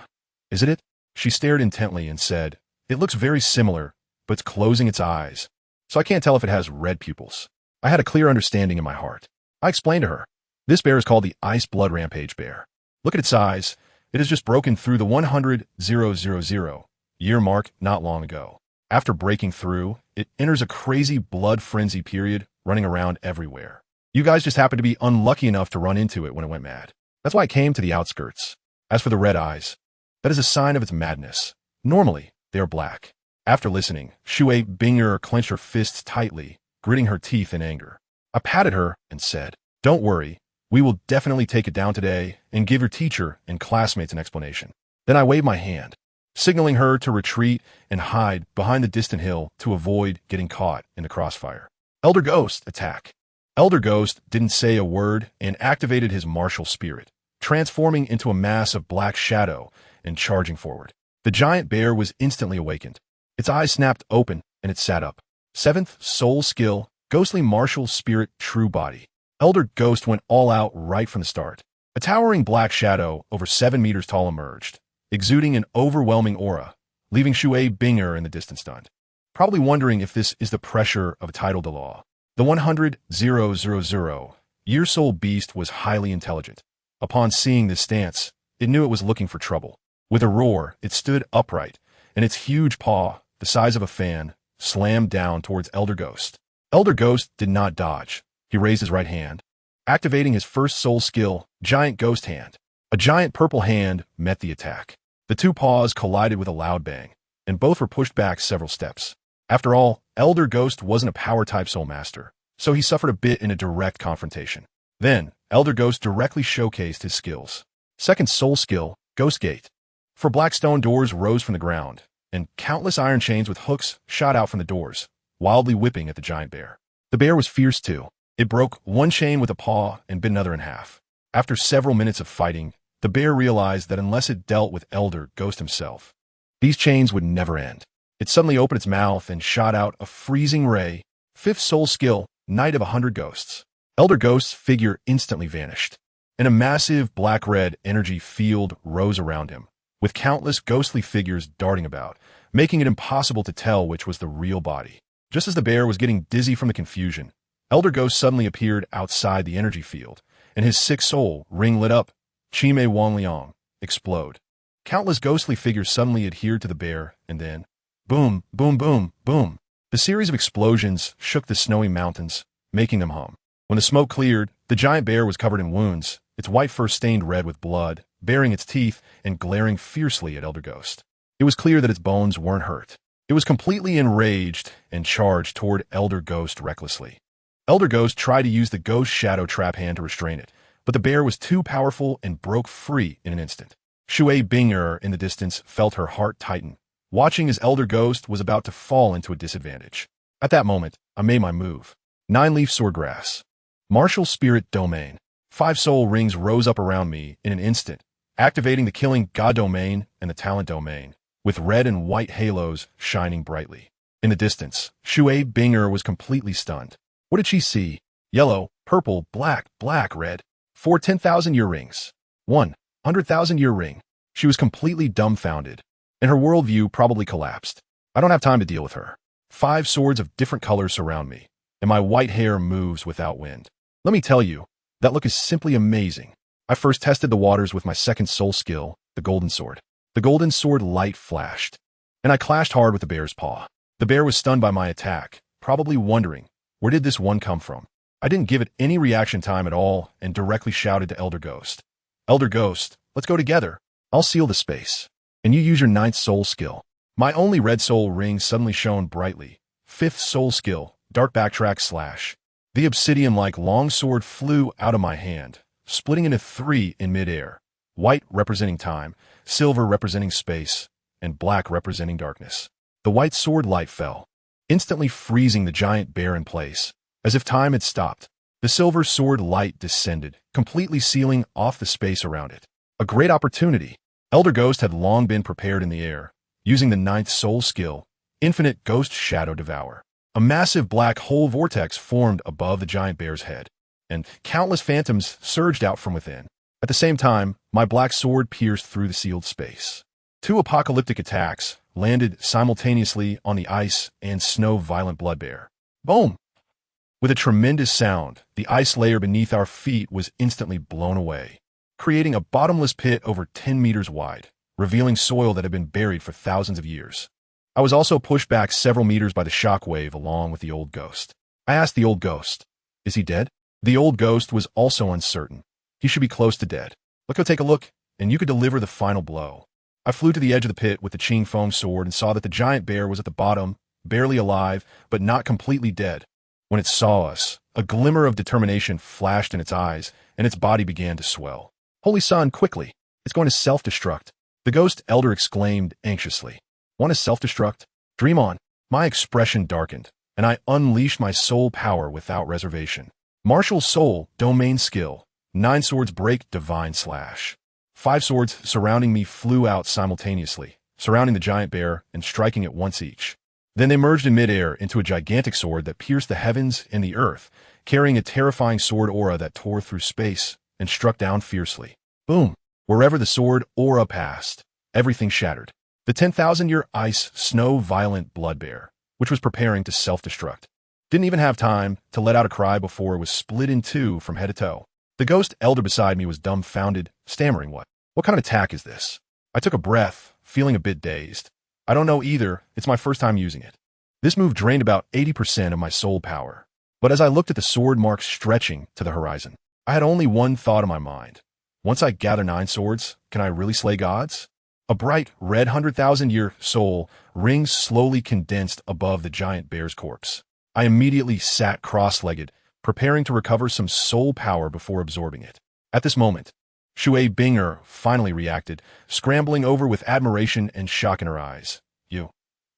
is it? She stared intently and said, it looks very similar, but it's closing its eyes, so I can't tell if it has red pupils. I had a clear understanding in my heart. I explained to her, this bear is called the Ice Blood Rampage Bear. Look at its eyes. It has just broken through the 100,000 year mark not long ago. After breaking through, it enters a crazy blood frenzy period, running around everywhere. You guys just happened to be unlucky enough to run into it when it went mad. That's why I came to the outskirts. As for the red eyes, that is a sign of its madness. Normally, they are black. After listening, Shui Binger clenched her fists tightly, gritting her teeth in anger. I patted her and said, don't worry, we will definitely take it down today and give your teacher and classmates an explanation. Then I waved my hand, signaling her to retreat and hide behind the distant hill to avoid getting caught in the crossfire. Elder Ghost, attack. Elder Ghost didn't say a word and activated his martial spirit, transforming into a mass of black shadow and charging forward. The giant bear was instantly awakened. Its eyes snapped open and it sat up. Seventh soul skill, ghostly martial spirit, true body. Elder Ghost went all out right from the start. A towering black shadow over 7 meters tall emerged, exuding an overwhelming aura, leaving Shui Binger in the distance stunned. Probably wondering if this is the pressure of a tidal Dalu. The 100,000 year soul beast was highly intelligent. Upon seeing this stance, it knew it was looking for trouble. With a roar, it stood upright, and its huge paw, the size of a fan, slammed down towards Elder Ghost. Elder Ghost did not dodge. He raised his right hand, activating his first soul skill, Giant Ghost Hand. A giant purple hand met the attack. The two paws collided with a loud bang, and both were pushed back several steps. After all, Elder Ghost wasn't a power-type soul master, so he suffered a bit in a direct confrontation. Then, Elder Ghost directly showcased his skills. Second soul skill, Ghost Gate. For black stone doors rose from the ground, and countless iron chains with hooks shot out from the doors, wildly whipping at the giant bear. The bear was fierce too. It broke one chain with a paw and bit another in half. After several minutes of fighting, the bear realized that unless it dealt with Elder Ghost himself, these chains would never end. It suddenly opened its mouth and shot out a freezing ray. Fifth soul skill, Knight of 100 Ghosts. Elder Ghost's figure instantly vanished, and a massive black-red energy field rose around him, with countless ghostly figures darting about, making it impossible to tell which was the real body. Just as the bear was getting dizzy from the confusion, Elder Ghost suddenly appeared outside the energy field, and his sixth soul ring lit up. Chime Wang Liang. Explode. Countless ghostly figures suddenly adhered to the bear, and then, boom, boom, boom, boom. The series of explosions shook the snowy mountains, making them hum. When the smoke cleared, the giant bear was covered in wounds, its white fur stained red with blood, baring its teeth and glaring fiercely at Elder Ghost. It was clear that its bones weren't hurt. It was completely enraged and charged toward Elder Ghost recklessly. Elder Ghost tried to use the Ghost Shadow Trap hand to restrain it, but the bear was too powerful and broke free in an instant. Shui Binger in the distance felt her heart tighten, watching as Elder Ghost was about to fall into a disadvantage. At that moment, I made my move. 9-leaf swordgrass. Martial Spirit Domain. 5 soul rings rose up around me in an instant, activating the Killing God Domain and the Talent Domain, with red and white halos shining brightly. In the distance, Shui Binger was completely stunned. What did she see? Yellow, purple, black, red. 4 10,000-year rings. 1 100,000-year ring. She was completely dumbfounded, and her worldview probably collapsed. I don't have time to deal with her. 5 swords of different colors surround me, and my white hair moves without wind. Let me tell you, that look is simply amazing. I first tested the waters with my second soul skill, the golden sword. The golden sword light flashed, and I clashed hard with the bear's paw. The bear was stunned by my attack, probably wondering, where did this one come from? I didn't give it any reaction time at all and directly shouted to Elder Ghost. Elder Ghost, let's go together. I'll seal the space. And you use your 9th soul skill. My only red soul ring suddenly shone brightly. 5th soul skill, dark backtrack slash. The obsidian-like long sword flew out of my hand, splitting into 3 in midair. White representing time, silver representing space, and black representing darkness. The white sword light fell, instantly freezing the giant bear in place, as if time had stopped. The silver sword light descended, completely sealing off the space around it. A great opportunity. Elder Ghost had long been prepared in the air, using the 9th soul skill, Infinite Ghost Shadow Devour. A massive black hole vortex formed above the giant bear's head, and countless phantoms surged out from within. At the same time, my black sword pierced through the sealed space. 2 apocalyptic attacks landed simultaneously on the ice and snow violent blood bear. Boom! With a tremendous sound, the ice layer beneath our feet was instantly blown away, creating a bottomless pit over 10 meters wide, revealing soil that had been buried for thousands of years. I was also pushed back several meters by the shockwave along with the old ghost. I asked the old ghost, is he dead? The old ghost was also uncertain. He should be close to dead. Let's go take a look, and you could deliver the final blow. I flew to the edge of the pit with the Qing Foam sword and saw that the giant bear was at the bottom, barely alive, but not completely dead. When it saw us, a glimmer of determination flashed in its eyes, and its body began to swell. Holy Sun, quickly! It's going to self-destruct. The ghost elder exclaimed anxiously. Want to self-destruct? Dream on. My expression darkened, and I unleashed my soul power without reservation. Martial soul, domain skill. 9 swords break, divine slash. 5 swords surrounding me flew out simultaneously, surrounding the giant bear and striking it once each. Then they merged in midair into a gigantic sword that pierced the heavens and the earth, carrying a terrifying sword aura that tore through space and struck down fiercely. Boom! Wherever the sword aura passed, everything shattered. The 10,000-year ice snow violent blood bear, which was preparing to self-destruct, didn't even have time to let out a cry before it was split in 2 from head to toe. The ghost elder beside me was dumbfounded, stammering, What kind of attack is this? I took a breath, feeling a bit dazed. I don't know either, it's my first time using it. This move drained about 80% of my soul power. But as I looked at the sword marks stretching to the horizon, I had only one thought in my mind. Once I gather 9 swords, can I really slay gods? A bright, red 100,000-year soul ring slowly condensed above the giant bear's corpse. I immediately sat cross-legged, preparing to recover some soul power before absorbing it. At this moment, Shui Binger finally reacted, scrambling over with admiration and shock in her eyes. You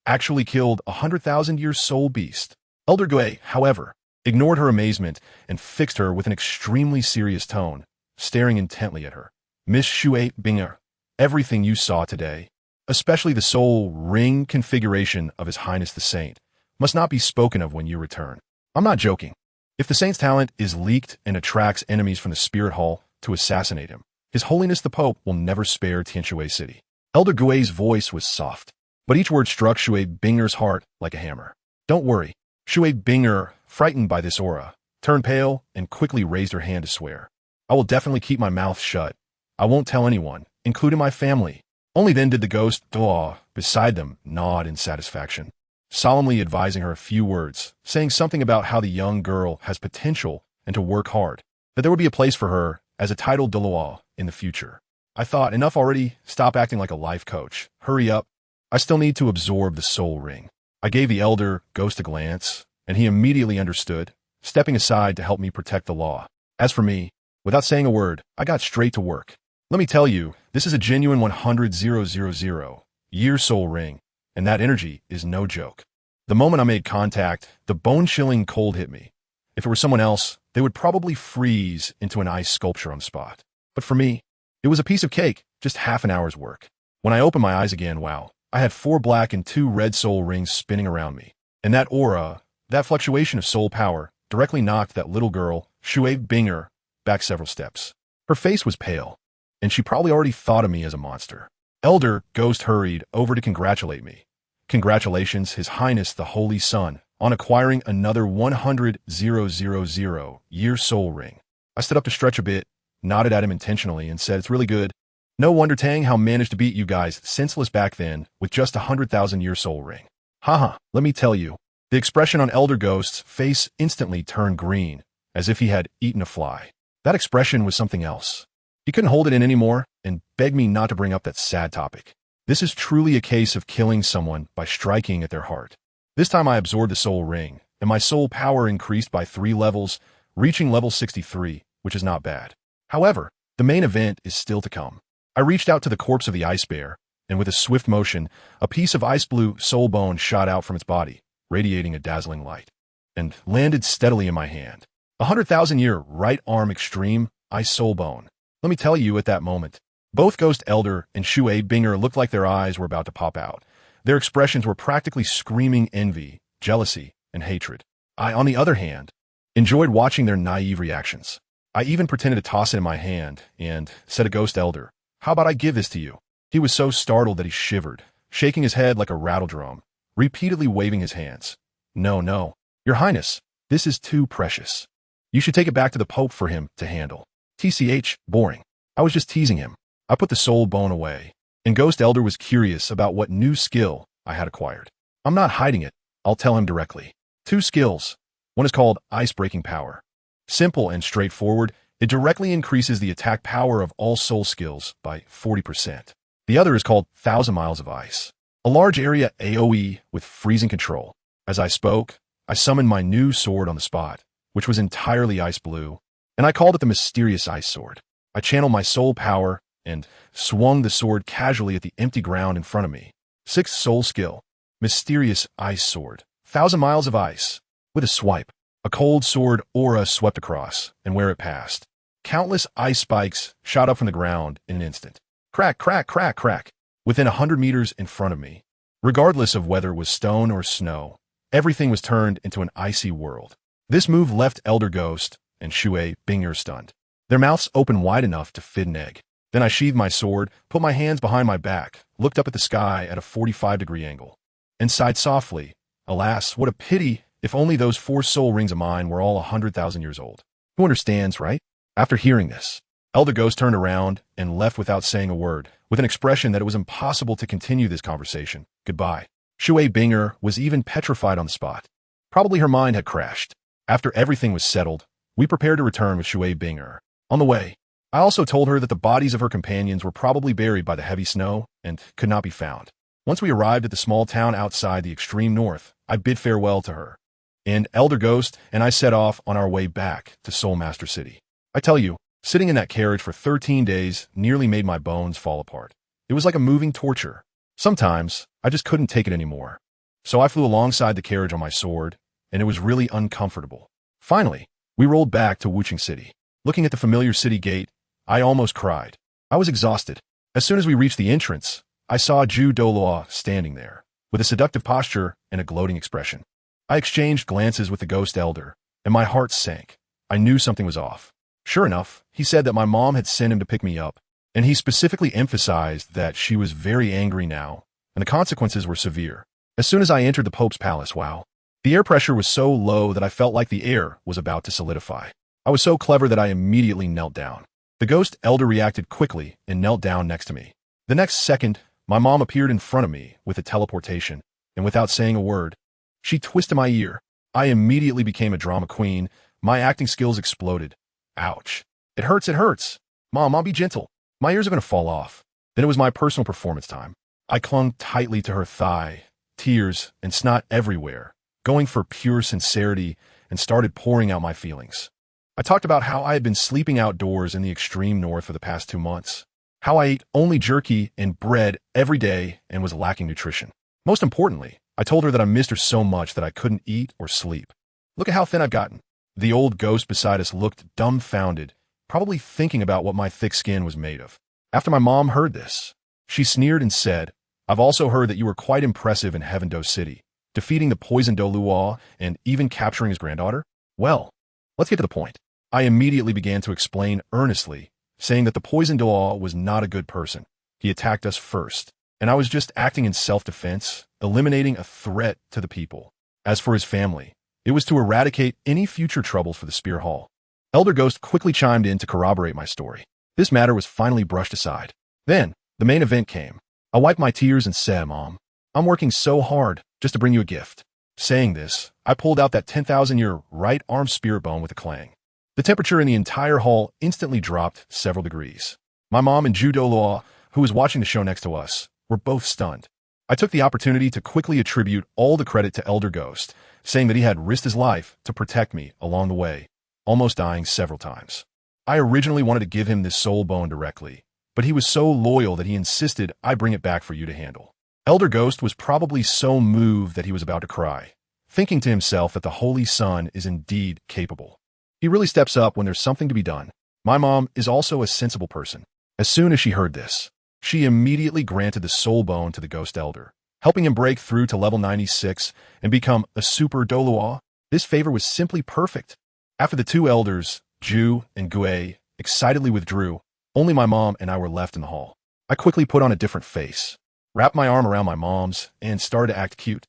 actually killed a 100,000-year soul beast. Elder Gui, however, ignored her amazement and fixed her with an extremely serious tone, staring intently at her. Miss Shui Binger, everything you saw today, especially the soul ring configuration of His Highness the Saint, must not be spoken of when you return. I'm not joking. If the Saint's talent is leaked and attracts enemies from the Spirit Hall to assassinate him, His Holiness the Pope will never spare Tianxue City. Elder Gui's voice was soft, but each word struck Shui Binger's heart like a hammer. Don't worry. Shui Binger, frightened by this aura, turned pale and quickly raised her hand to swear. I will definitely keep my mouth shut. I won't tell anyone, including my family. Only then did the ghost Douluo beside them nod in satisfaction, solemnly advising her a few words, saying something about how the young girl has potential and to work hard, that there would be a place for her as a titled Douluo in the future. I thought, enough already, stop acting like a life coach. Hurry up. I still need to absorb the soul ring. I gave the elder ghost a glance, and he immediately understood, stepping aside to help me protect the law. As for me, without saying a word, I got straight to work. Let me tell you, this is a genuine 100,000-year soul ring, and that energy is no joke. The moment I made contact, the bone-chilling cold hit me. If it were someone else, they would probably freeze into an ice sculpture on the spot. But for me, it was a piece of cake, just half an hour's work. When I opened my eyes again, wow, I had 4 black and 2 red soul rings spinning around me. And that aura, that fluctuation of soul power, directly knocked that little girl, Shui Binger, back several steps. Her face was pale, and she probably already thought of me as a monster. Elder Ghost hurried over to congratulate me. Congratulations, His Highness the Holy Sun, on acquiring another 100,000-year soul ring. I stood up to stretch a bit, nodded at him intentionally, and said, it's really good. No wonder Tang Hao managed to beat you guys senseless back then with just a 100,000-year soul ring. Haha, let me tell you. The expression on Elder Ghost's face instantly turned green, as if he had eaten a fly. That expression was something else. He couldn't hold it in anymore and begged me not to bring up that sad topic. This is truly a case of killing someone by striking at their heart. This time I absorbed the soul ring, and my soul power increased by 3 levels, reaching level 63, which is not bad. However, the main event is still to come. I reached out to the corpse of the ice bear, and with a swift motion, a piece of ice blue soul bone shot out from its body, radiating a dazzling light, and landed steadily in my hand. 100,000-year right arm extreme ice soul bone. Let me tell you, at that moment, both Ghost Elder and Shui Binger looked like their eyes were about to pop out. Their expressions were practically screaming envy, jealousy, and hatred. I, on the other hand, enjoyed watching their naive reactions. I even pretended to toss it in my hand and said to Ghost Elder, how about I give this to you? He was so startled that he shivered, shaking his head like a rattledrum, repeatedly waving his hands. No, no, Your Highness, this is too precious. You should take it back to the Pope for him to handle. TCH, boring. I was just teasing him. I put the soul bone away, and Ghost Elder was curious about what new skill I had acquired. I'm not hiding it. I'll tell him directly. 2 skills. One is called Ice-Breaking Power. Simple and straightforward, it directly increases the attack power of all soul skills by 40%. The other is called 1,000 Miles of Ice. A large area AoE with freezing control. As I spoke, I summoned my new sword on the spot, which was entirely ice blue, and I called it the Mysterious Ice Sword. I channeled my soul power and swung the sword casually at the empty ground in front of me. 6th soul skill, Mysterious Ice Sword. 1,000 Miles of Ice. With a swipe, a cold sword aura swept across, and where it passed, countless ice spikes shot up from the ground in an instant. Crack, crack, crack, crack, within 100 meters in front of me. Regardless of whether it was stone or snow, everything was turned into an icy world. This move left Elder Ghost and Shui Binger stunned. Their mouths opened wide enough to fit an egg. Then I sheathed my sword, put my hands behind my back, looked up at the sky at a 45-degree angle, and sighed softly. Alas, what a pity if only those 4 soul rings of mine were all 100,000 years old. Who understands, right? After hearing this, Elder Ghost turned around and left without saying a word, with an expression that it was impossible to continue this conversation. Goodbye. Shui Binger was even petrified on the spot. Probably her mind had crashed. After everything was settled, we prepared to return with Shui Binger. On the way, I also told her that the bodies of her companions were probably buried by the heavy snow and could not be found. Once we arrived at the small town outside the extreme north, I bid farewell to her, and Elder Ghost and I set off on our way back to Soul Master City. I tell you, sitting in that carriage for 13 days nearly made my bones fall apart. It was like a moving torture. Sometimes, I just couldn't take it anymore. So I flew alongside the carriage on my sword, and it was really uncomfortable. Finally, we rolled back to Wuching City. Looking at the familiar city gate, I almost cried. I was exhausted. As soon as we reached the entrance, I saw Douluo standing there, with a seductive posture and a gloating expression. I exchanged glances with the ghost elder, and my heart sank. I knew something was off. Sure enough, he said that my mom had sent him to pick me up, and he specifically emphasized that she was very angry now, and the consequences were severe. As soon as I entered the Pope's palace, the air pressure was so low that I felt like the air was about to solidify. I was so clever that I immediately knelt down. The ghost elder reacted quickly and knelt down next to me. The next second, my mom appeared in front of me with a teleportation, and without saying a word, she twisted my ear. I immediately became a drama queen. My acting skills exploded. Ouch. It hurts, it hurts. Mom, be gentle. My ears are going to fall off. Then it was my personal performance time. I clung tightly to her thigh, tears and snot everywhere, going for pure sincerity, and started pouring out my feelings. I talked about how I had been sleeping outdoors in the extreme north for the past 2 months, how I ate only jerky and bread every day and was lacking nutrition. Most importantly, I told her that I missed her so much that I couldn't eat or sleep. Look at how thin I've gotten. The old ghost beside us looked dumbfounded, probably thinking about what my thick skin was made of. After my mom heard this, she sneered and said, "I've also heard that you were quite impressive in Heaven-Do City, defeating the poisoned Douluo and even capturing his granddaughter. Well, let's get to the point." I immediately began to explain earnestly, saying that the poisoned Douluo was not a good person. He attacked us first, and I was just acting in self-defense, eliminating a threat to the people. As for his family, it was to eradicate any future troubles for the Spear Hall. Elder Ghost quickly chimed in to corroborate my story. This matter was finally brushed aside. Then, the main event came. I wiped my tears and said, "Mom, I'm working so hard just to bring you a gift." Saying this, I pulled out that 10,000-year right arm spirit bone with a clang. The temperature in the entire hall instantly dropped several degrees. My mom and Douluo, who was watching the show next to us, were both stunned. I took the opportunity to quickly attribute all the credit to Elder Ghost, saying that he had risked his life to protect me along the way, almost dying several times. I originally wanted to give him this soul bone directly, but he was so loyal that he insisted I bring it back for you to handle. Elder Ghost was probably so moved that he was about to cry, thinking to himself that the Holy Son is indeed capable. He really steps up when there's something to be done. My mom is also a sensible person. As soon as she heard this, she immediately granted the soul bone to the ghost elder, helping him break through to level 96 and become a super Douluo. This favor was simply perfect. After the two elders, Ju and Gue, excitedly withdrew, only my mom and I were left in the hall. I quickly put on a different face, wrapped my arm around my mom's, and started to act cute.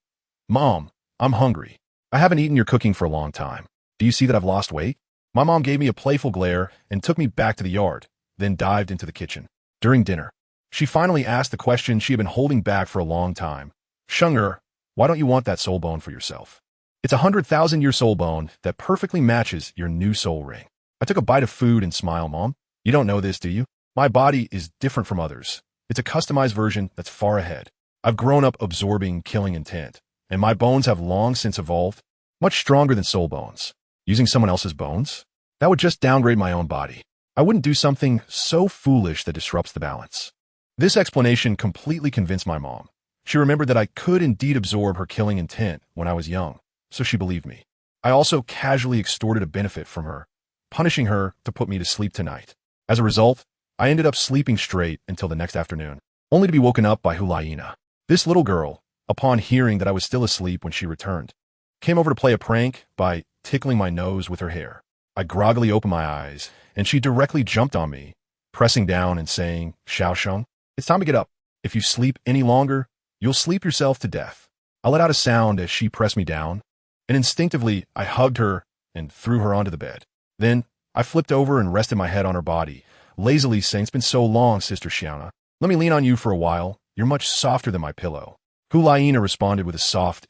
"Mom, I'm hungry. I haven't eaten your cooking for a long time. Do you see that I've lost weight?" My mom gave me a playful glare and took me back to the yard, then dived into the kitchen. During dinner, she finally asked the question she had been holding back for a long time. "Sheng'er, why don't you want that soul bone for yourself? It's a 100,000-year soul bone that perfectly matches your new soul ring." I took a bite of food and smiled. "Mom, you don't know this, do you? My body is different from others. It's a customized version that's far ahead. I've grown up absorbing killing intent, and my bones have long since evolved, much stronger than soul bones. Using someone else's bones? That would just downgrade my own body. I wouldn't do something so foolish that disrupts the balance." This explanation completely convinced my mom. She remembered that I could indeed absorb her killing intent when I was young, so she believed me. I also casually extorted a benefit from her, punishing her to put me to sleep tonight. As a result, I ended up sleeping straight until the next afternoon, only to be woken up by Hulaina. This little girl, upon hearing that I was still asleep when she returned, came over to play a prank by tickling my nose with her hair. I groggily opened my eyes, and she directly jumped on me, pressing down and saying, "Xiaosheng, it's time to get up. If you sleep any longer, you'll sleep yourself to death." I let out a sound as she pressed me down, and instinctively I hugged her and threw her onto the bed. Then I flipped over and rested my head on her body, lazily saying, "It's been so long, Sister Xiaona. Let me lean on you for a while. You're much softer than my pillow." Hulaina responded with a soft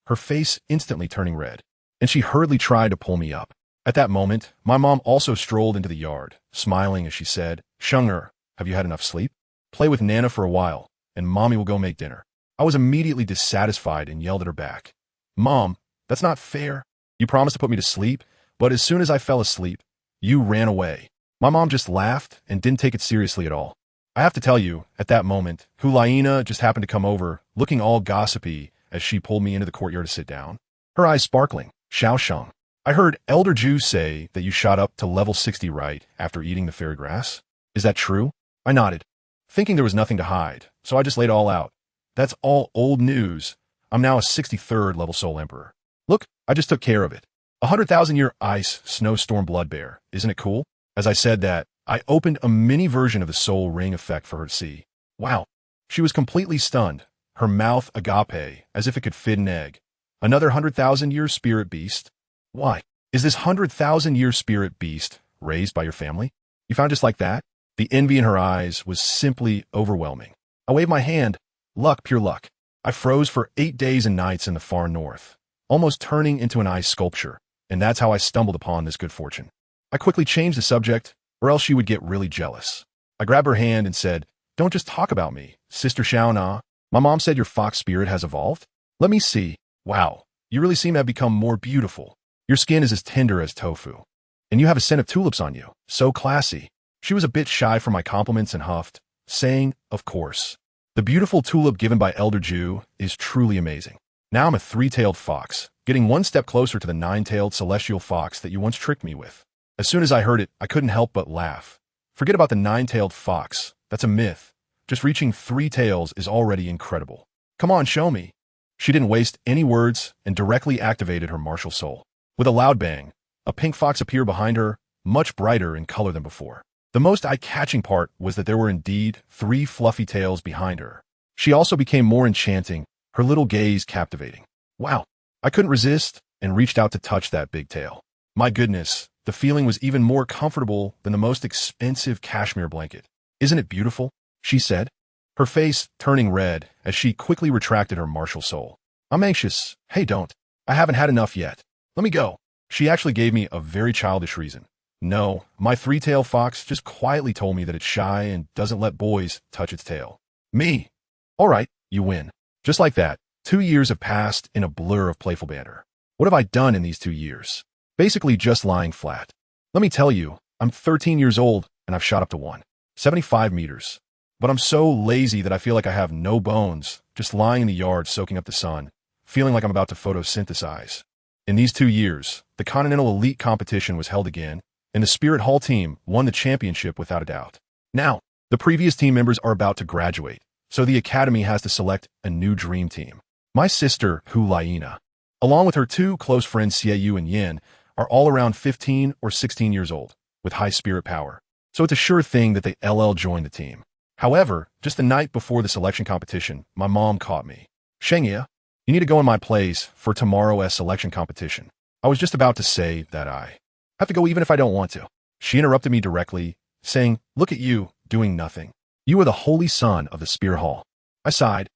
her face instantly turning red, and she hurriedly tried to pull me up. At that moment, my mom also strolled into the yard, smiling as she said, "Sheng, have you had enough sleep? Play with Nana for a while, and Mommy will go make dinner." I was immediately dissatisfied and yelled at her back, "Mom, that's not fair. You promised to put me to sleep, but as soon as I fell asleep, you ran away." My mom just laughed and didn't take it seriously at all. I have to tell you, at that moment, Hulaina just happened to come over, looking all gossipy as she pulled me into the courtyard to sit down, her eyes sparkling. "Xiaosheng, I heard Elder Ju say that you shot up to level 60 right after eating the fairy grass. Is that true?" I nodded, thinking there was nothing to hide, so I just laid it all out. "That's all old news. I'm now a 63rd level Soul Emperor. Look, I just took care of it. 100,000-year ice snowstorm blood bear. Isn't it cool?" As I said that, I opened a mini version of the soul ring effect for her to see. Wow. She was completely stunned, her mouth agape, as if it could fit an egg. "Another 100,000-year spirit beast? Why? Is this 100,000-year spirit beast raised by your family? You found just like that?" The envy in her eyes was simply overwhelming. I waved my hand. Luck, pure luck. I froze for 8 days and nights in the far north, almost turning into an ice sculpture, and that's how I stumbled upon this good fortune. I quickly changed the subject, or else she would get really jealous. I grabbed her hand and said, "Don't just talk about me, Sister Xiaona. My mom said your fox spirit has evolved? Let me see. Wow, you really seem to have become more beautiful. Your skin is as tender as tofu. And you have a scent of tulips on you. So classy." She was a bit shy for my compliments and huffed, saying, "Of course. The beautiful tulip given by Elder Ju is truly amazing. Now I'm a 3-tailed fox, getting one step closer to the 9-tailed celestial fox that you once tricked me with." As soon as I heard it, I couldn't help but laugh. Forget about the 9-tailed fox. That's a myth. Just reaching 3 tails is already incredible. Come on, show me. She didn't waste any words and directly activated her martial soul. With a loud bang, a pink fox appeared behind her, much brighter in color than before. The most eye-catching part was that there were indeed 3 fluffy tails behind her. She also became more enchanting, her little gaze captivating. Wow, I couldn't resist and reached out to touch that big tail. My goodness, the feeling was even more comfortable than the most expensive cashmere blanket. "Isn't it beautiful?" she said, her face turning red as she quickly retracted her martial soul. "I'm anxious. Hey, don't. I haven't had enough yet. Let me go." She actually gave me a very childish reason. "No, my 3-tailed fox just quietly told me that it's shy and doesn't let boys touch its tail." Me. All right, you win. Just like that, 2 years have passed in a blur of playful banter. What have I done in these 2 years? Basically just lying flat. Let me tell you, I'm 13 years old and I've shot up to 175 meters. But I'm so lazy that I feel like I have no bones, just lying in the yard soaking up the sun, feeling like I'm about to photosynthesize. In these 2 years, the Continental Elite competition was held again, and the Spirit Hall team won the championship without a doubt. Now, the previous team members are about to graduate, so the Academy has to select a new dream team. My sister, Hulaina, along with her 2 close friends Xieyu and Yin, are all around 15 or 16 years old, with high spirit power, so it's a sure thing that they LL join the team. However, just the night before the selection competition, my mom caught me. "Shengya, you need to go in my place for tomorrow's selection competition." I was just about to say that I have to go even if I don't want to. She interrupted me directly, saying, "Look at you, doing nothing. You are the holy son of the Spirit Hall." I sighed.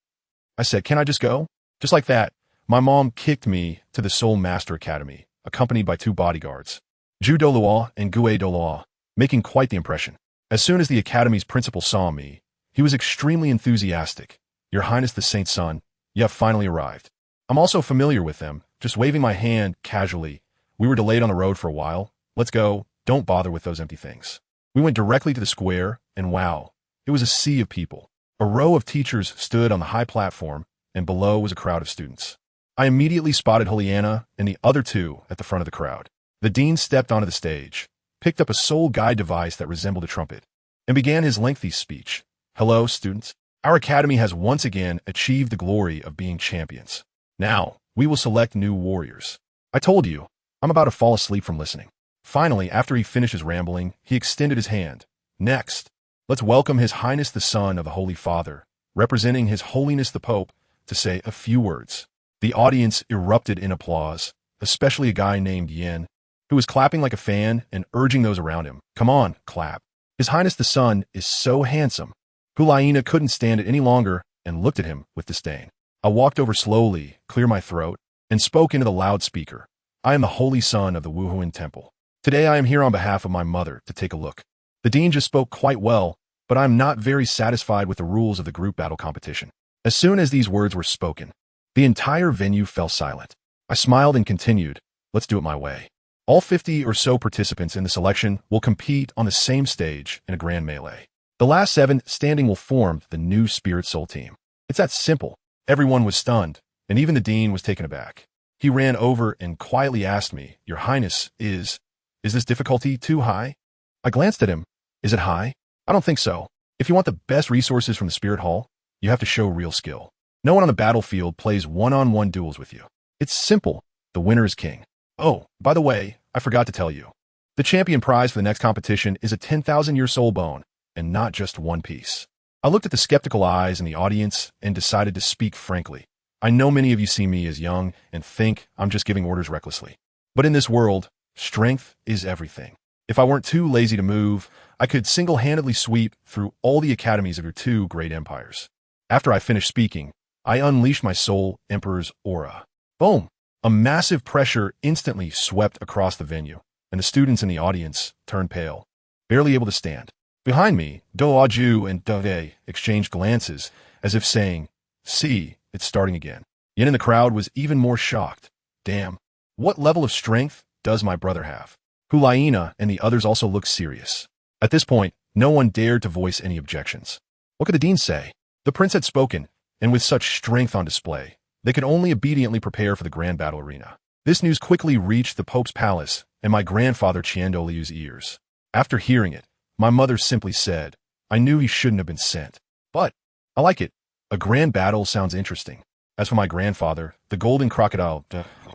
I said, "Can I just go?" Just like that, my mom kicked me to the Soul Master Academy, accompanied by 2 bodyguards, Ju Douluo and Gue Douluo, making quite the impression. As soon as the Academy's principal saw me, he was extremely enthusiastic. "Your Highness the Saint's son, you have finally arrived." I'm also familiar with them, just waving my hand casually. "We were delayed on the road for a while. Let's go. Don't bother with those empty things." We went directly to the square, and wow, it was a sea of people. A row of teachers stood on the high platform, and below was a crowd of students. I immediately spotted Juliana and the other 2 at the front of the crowd. The dean stepped onto the stage, picked up a soul guide device that resembled a trumpet, and began his lengthy speech. "Hello, students. Our academy has once again achieved the glory of being champions. Now, we will select new warriors." I told you, I'm about to fall asleep from listening. Finally, after he finished his rambling, he extended his hand. "Next, let's welcome His Highness the Son of the Holy Father, representing His Holiness the Pope, to say a few words." The audience erupted in applause, especially a guy named Yin, who was clapping like a fan and urging those around him, "Come on, clap. His Highness the Son is so handsome." Hulaina couldn't stand it any longer and looked at him with disdain. I walked over slowly, cleared my throat, and spoke into the loudspeaker. "I am the Holy Son of the Wuhuan Temple. Today I am here on behalf of my mother to take a look. The dean just spoke quite well, but I am not very satisfied with the rules of the group battle competition. As soon as these words were spoken, the entire venue fell silent. I smiled and continued, let's do it my way. All 50 or so participants in the selection will compete on the same stage in a grand melee. The last 7 standing will form the new Spirit Soul team. It's that simple. Everyone was stunned, and even the dean was taken aback. He ran over and quietly asked me, Your Highness, is this difficulty too high? I glanced at him. Is it high? I don't think so. If you want the best resources from the Spirit Hall, you have to show real skill. No one on the battlefield plays one-on-one duels with you. It's simple. The winner is king. Oh, by the way, I forgot to tell you. The champion prize for the next competition is a 10,000-year soul bone, and not just one piece. I looked at the skeptical eyes in the audience and decided to speak frankly. I know many of you see me as young and think I'm just giving orders recklessly. But in this world, strength is everything. If I weren't too lazy to move, I could single-handedly sweep through all the academies of your 2 great empires. After I finished speaking, I unleashed my Soul Emperor's aura. Boom! A massive pressure instantly swept across the venue, and the students in the audience turned pale, barely able to stand. Behind me, Douluo and Dalu exchanged glances, as if saying, See, it's starting again. Yin in the crowd was even more shocked. Damn, what level of strength does my brother have? Hulaina and the others also looked serious. At this point, no one dared to voice any objections. What could the dean say? The prince had spoken, and with such strength on display, they could only obediently prepare for the grand battle arena. This news quickly reached the Pope's palace and my grandfather Douluo's ears. After hearing it, my mother simply said, I knew he shouldn't have been sent. But I like it. A grand battle sounds interesting. As for my grandfather, the golden crocodile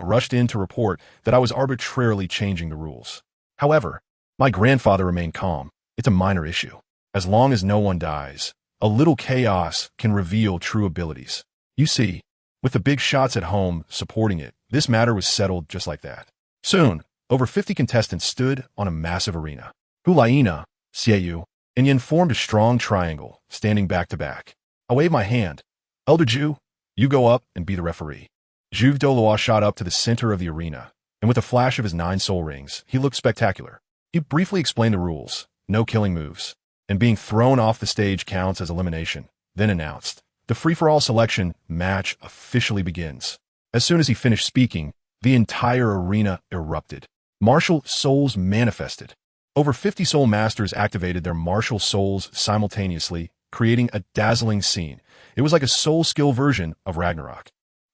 rushed in to report that I was arbitrarily changing the rules. However, my grandfather remained calm. It's a minor issue. As long as no one dies, a little chaos can reveal true abilities. You see, with the big shots at home supporting it, this matter was settled just like that. Soon, over 50 contestants stood on a massive arena. Hulaina, Xiaoyu, and Yin formed a strong triangle, standing back to back. I waved my hand. Elder Zhu, you go up and be the referee. Zhu Douluo shot up to the center of the arena, and with a flash of his 9 soul rings, he looked spectacular. He briefly explained the rules, no killing moves, and being thrown off the stage counts as elimination, then announced, the free-for-all selection match officially begins. As soon as he finished speaking, the entire arena erupted. Martial souls manifested. Over 50 soul masters activated their martial souls simultaneously, creating a dazzling scene. It was like a soul skill version of Ragnarok.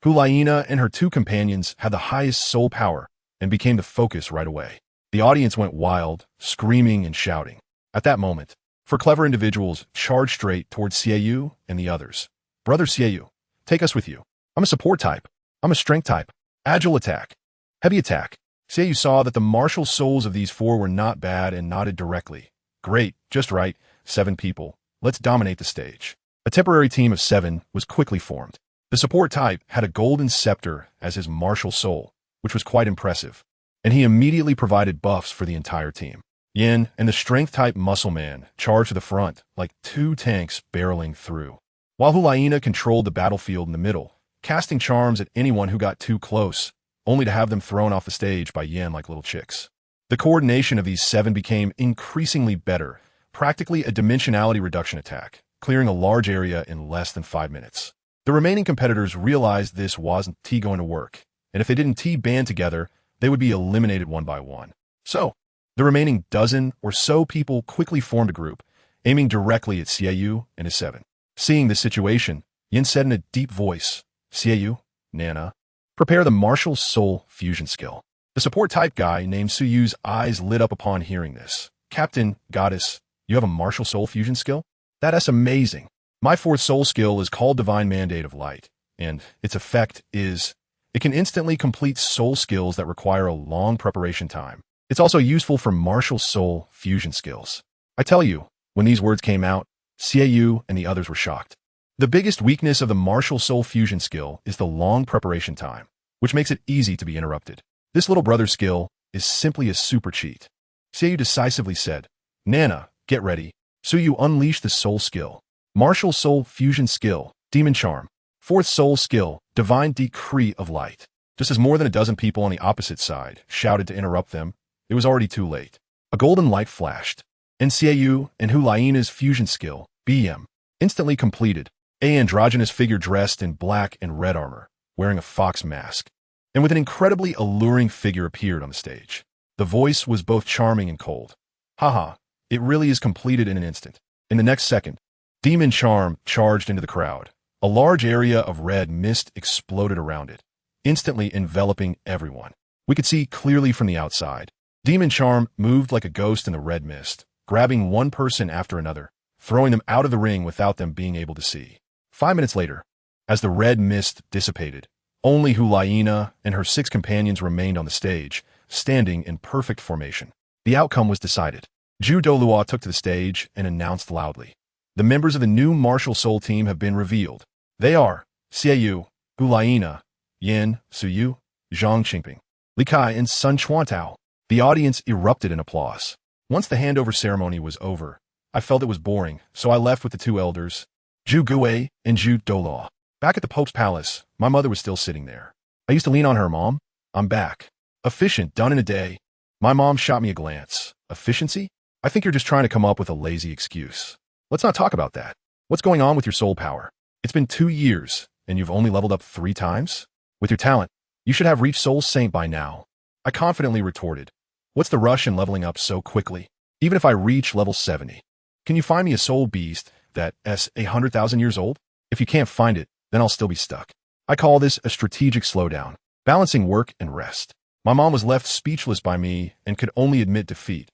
Hulaina and her 2 companions had the highest soul power and became the focus right away. The audience went wild, screaming and shouting. At that moment, 4 clever individuals charged straight towards Xiaoyu and the others. Brother Xiaoyu, take us with you. I'm a support type. I'm a strength type. Agile attack. Heavy attack. Xiaoyu saw that the martial souls of these 4 were not bad and nodded directly. Great, just right, 7 people. Let's dominate the stage. A temporary team of 7 was quickly formed. The support type had a golden scepter as his martial soul, which was quite impressive, and he immediately provided buffs for the entire team. Yin and the strength type muscle man charged to the front like 2 tanks barreling through, while Hulaina controlled the battlefield in the middle, casting charms at anyone who got too close, only to have them thrown off the stage by Yin like little chicks. The coordination of these 7 became increasingly better, practically a dimensionality reduction attack, clearing a large area in less than 5 minutes. The remaining competitors realized this wasn't going to work, and if they didn't band together, they would be eliminated one by one. So, the remaining dozen or so people quickly formed a group, aiming directly at Xiaoyu and his 7. Seeing this situation, Yin said in a deep voice, Xiaoyu, Nana, prepare the martial soul fusion skill. The support type guy named Suyu's eyes lit up upon hearing this. Captain, Goddess, you have a martial soul fusion skill? That's amazing. My 4th soul skill is called Divine Mandate of Light, and its effect is, it can instantly complete soul skills that require a long preparation time. It's also useful for martial soul fusion skills. I tell you, when these words came out, Xiaoyu and the others were shocked. The biggest weakness of the martial soul fusion skill is the long preparation time, which makes it easy to be interrupted. This little brother skill is simply a super cheat. Xiaoyu decisively said, Nana, get ready. Suyu unleashed the soul skill. Martial soul fusion skill, Demon Charm. 4th soul skill, Divine Decree of Light. Just as more than a dozen people on the opposite side shouted to interrupt them, it was already too late. A golden light flashed. Renxue and Hulaiina's fusion skill, BM, instantly completed. A androgynous figure dressed in black and red armor, wearing a fox mask, and with an incredibly alluring figure appeared on the stage. The voice was both charming and cold. Haha, it really is completed in an instant. In the next second, Demon Charm charged into the crowd. A large area of red mist exploded around it, instantly enveloping everyone. We could see clearly from the outside. Demon Charm moved like a ghost in the red mist, grabbing one person after another, throwing them out of the ring without them being able to see. 5 minutes later, as the red mist dissipated, only Hulaiina and her 6 companions remained on the stage, standing in perfect formation. The outcome was decided. Douluo took to the stage and announced loudly, "The members of the new martial soul team have been revealed. They are Xiaoyu, Hulaiina, Yin, Suyu, Zhang Qingping, Li Kai, and Sun Chuantao." The audience erupted in applause. Once the handover ceremony was over, I felt it was boring, so I left with the 2 elders, Zhu Gui and Zhu Douluo. Back at the Pope's palace, my mother was still sitting there. I used to lean on her. "Mom, I'm back. Efficient, done in a day." My mom shot me a glance. "Efficiency? I think you're just trying to come up with a lazy excuse. Let's not talk about that. What's going on with your soul power? It's been 2 years, and you've only leveled up 3 times? With your talent, you should have reached Soul Saint by now." I confidently retorted, "What's the rush in leveling up so quickly? Even if I reach level 70, can you find me a soul beast that's 100,000 years old? If you can't find it, then I'll still be stuck." I call this a strategic slowdown, balancing work and rest. My mom was left speechless by me and could only admit defeat.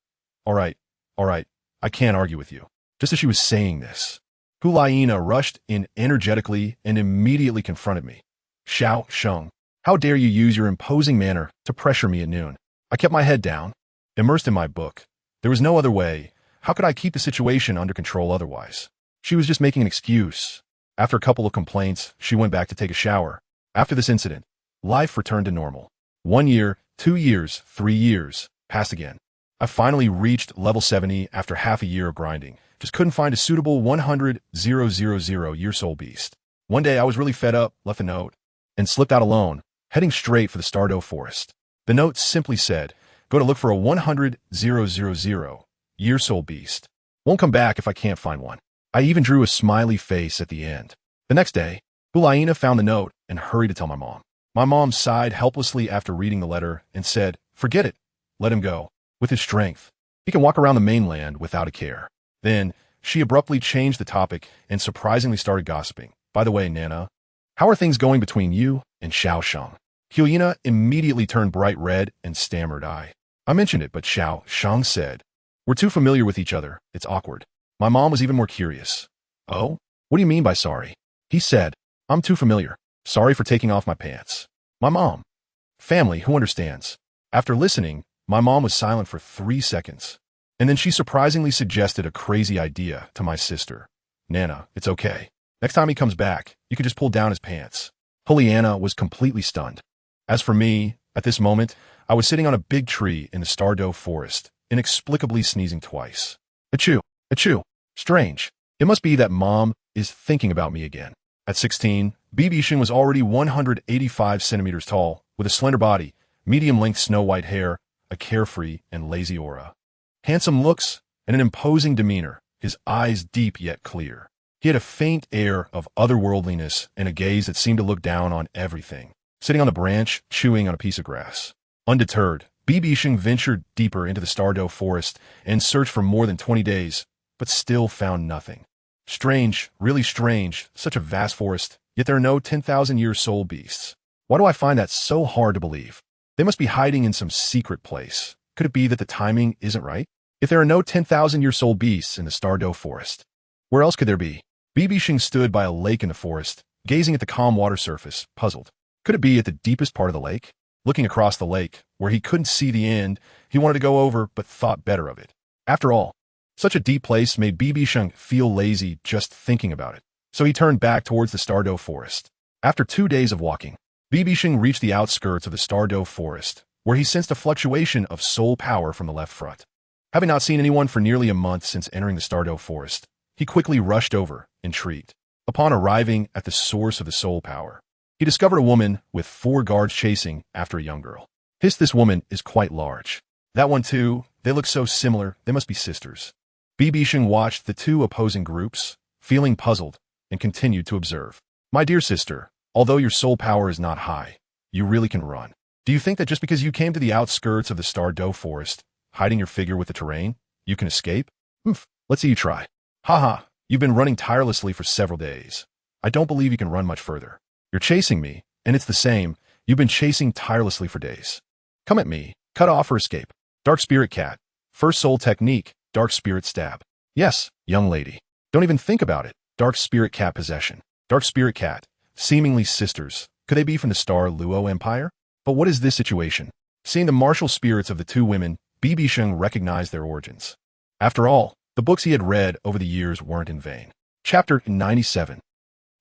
All right, I can't argue with you." Just as she was saying this, Hulaiina rushed in energetically and immediately confronted me. "Xiao Sheng, how dare you use your imposing manner to pressure me at noon?" I kept my head down, immersed in my book. There was no other way. How could I keep the situation under control otherwise? She was just making an excuse. After a couple of complaints, she went back to take a shower. After this incident, life returned to normal. 1 year, 2 years, 3 years passed again. I finally reached level 70 after half a year of grinding. Just couldn't find a suitable 100,000 year soul beast. One day I was really fed up, left a note, and slipped out alone, heading straight for the Douluo forest. The note simply said, "Go to look for a 100,000 year soul beast. Won't come back if I can't find one." I even drew a smiley face at the end. The next day, Hulaiina found the note and hurried to tell my mom. My mom sighed helplessly after reading the letter and said, "Forget it. Let him go. With his strength, he can walk around the mainland without a care." Then, she abruptly changed the topic and surprisingly started gossiping. "By the way, Nana, how are things going between you and Xiao Sheng?" Hulaiina immediately turned bright red and stammered. I mentioned it, but Xiao Sheng said, "We're too familiar with each other. It's awkward." My mom was even more curious. "Oh? What do you mean by sorry?" He said, "I'm too familiar. Sorry for taking off my pants." My mom. Family, who understands? After listening, my mom was silent for 3 seconds. And then she surprisingly suggested a crazy idea to my sister. "Nana, it's okay. Next time he comes back, you could just pull down his pants." Hulaiina was completely stunned. As for me, at this moment, I was sitting on a big tree in the Douluo forest, inexplicably sneezing twice. Achoo, achoo. Strange. It must be that mom is thinking about me again. At 16, BibiSheng was already 185 centimeters tall, with a slender body, medium-length snow-white hair, a carefree and lazy aura. Handsome looks and an imposing demeanor, his eyes deep yet clear. He had a faint air of otherworldliness and a gaze that seemed to look down on everything. Sitting on a branch, chewing on a piece of grass. Undeterred, BibiSheng ventured deeper into the Douluo forest and searched for more than 20 days, but still found nothing. Strange, really strange, such a vast forest, yet there are no 10,000-year soul beasts. Why do I find that so hard to believe? They must be hiding in some secret place. Could it be that the timing isn't right? If there are no 10,000-year soul beasts in the Douluo forest, where else could there be? BibiSheng stood by a lake in the forest, gazing at the calm water surface, puzzled. Could it be at the deepest part of the lake? Looking across the lake, where he couldn't see the end, he wanted to go over but thought better of it. After all, such a deep place made BibiSheng feel lazy just thinking about it. So he turned back towards the Douluo forest. After 2 days of walking, BibiSheng reached the outskirts of the Douluo forest, where he sensed a fluctuation of soul power from the left front. Having not seen anyone for nearly a month since entering the Douluo forest, he quickly rushed over, intrigued. Upon arriving at the source of the soul power, he discovered a woman with 4 guards chasing after a young girl. This woman is quite large. That one too, they look so similar, they must be sisters. BibiSheng watched the two opposing groups, feeling puzzled, and continued to observe. My dear sister, although your soul power is not high, you really can run. Do you think that just because you came to the outskirts of the Douluo forest, hiding your figure with the terrain, you can escape? Let's see you try. Haha, you've been running tirelessly for several days. I don't believe you can run much further. You're chasing me, and it's the same. You've been chasing tirelessly for days. Come at me, cut off or escape. Dark Spirit Cat. First soul technique, Dark Spirit Stab. Yes, young lady. Don't even think about it. Dark Spirit Cat Possession. Dark Spirit Cat. Seemingly sisters. Could they be from the Douluo Empire? But what is this situation? Seeing the martial spirits of the two women, BibiSheng recognized their origins. After all, the books he had read over the years weren't in vain. Chapter 97.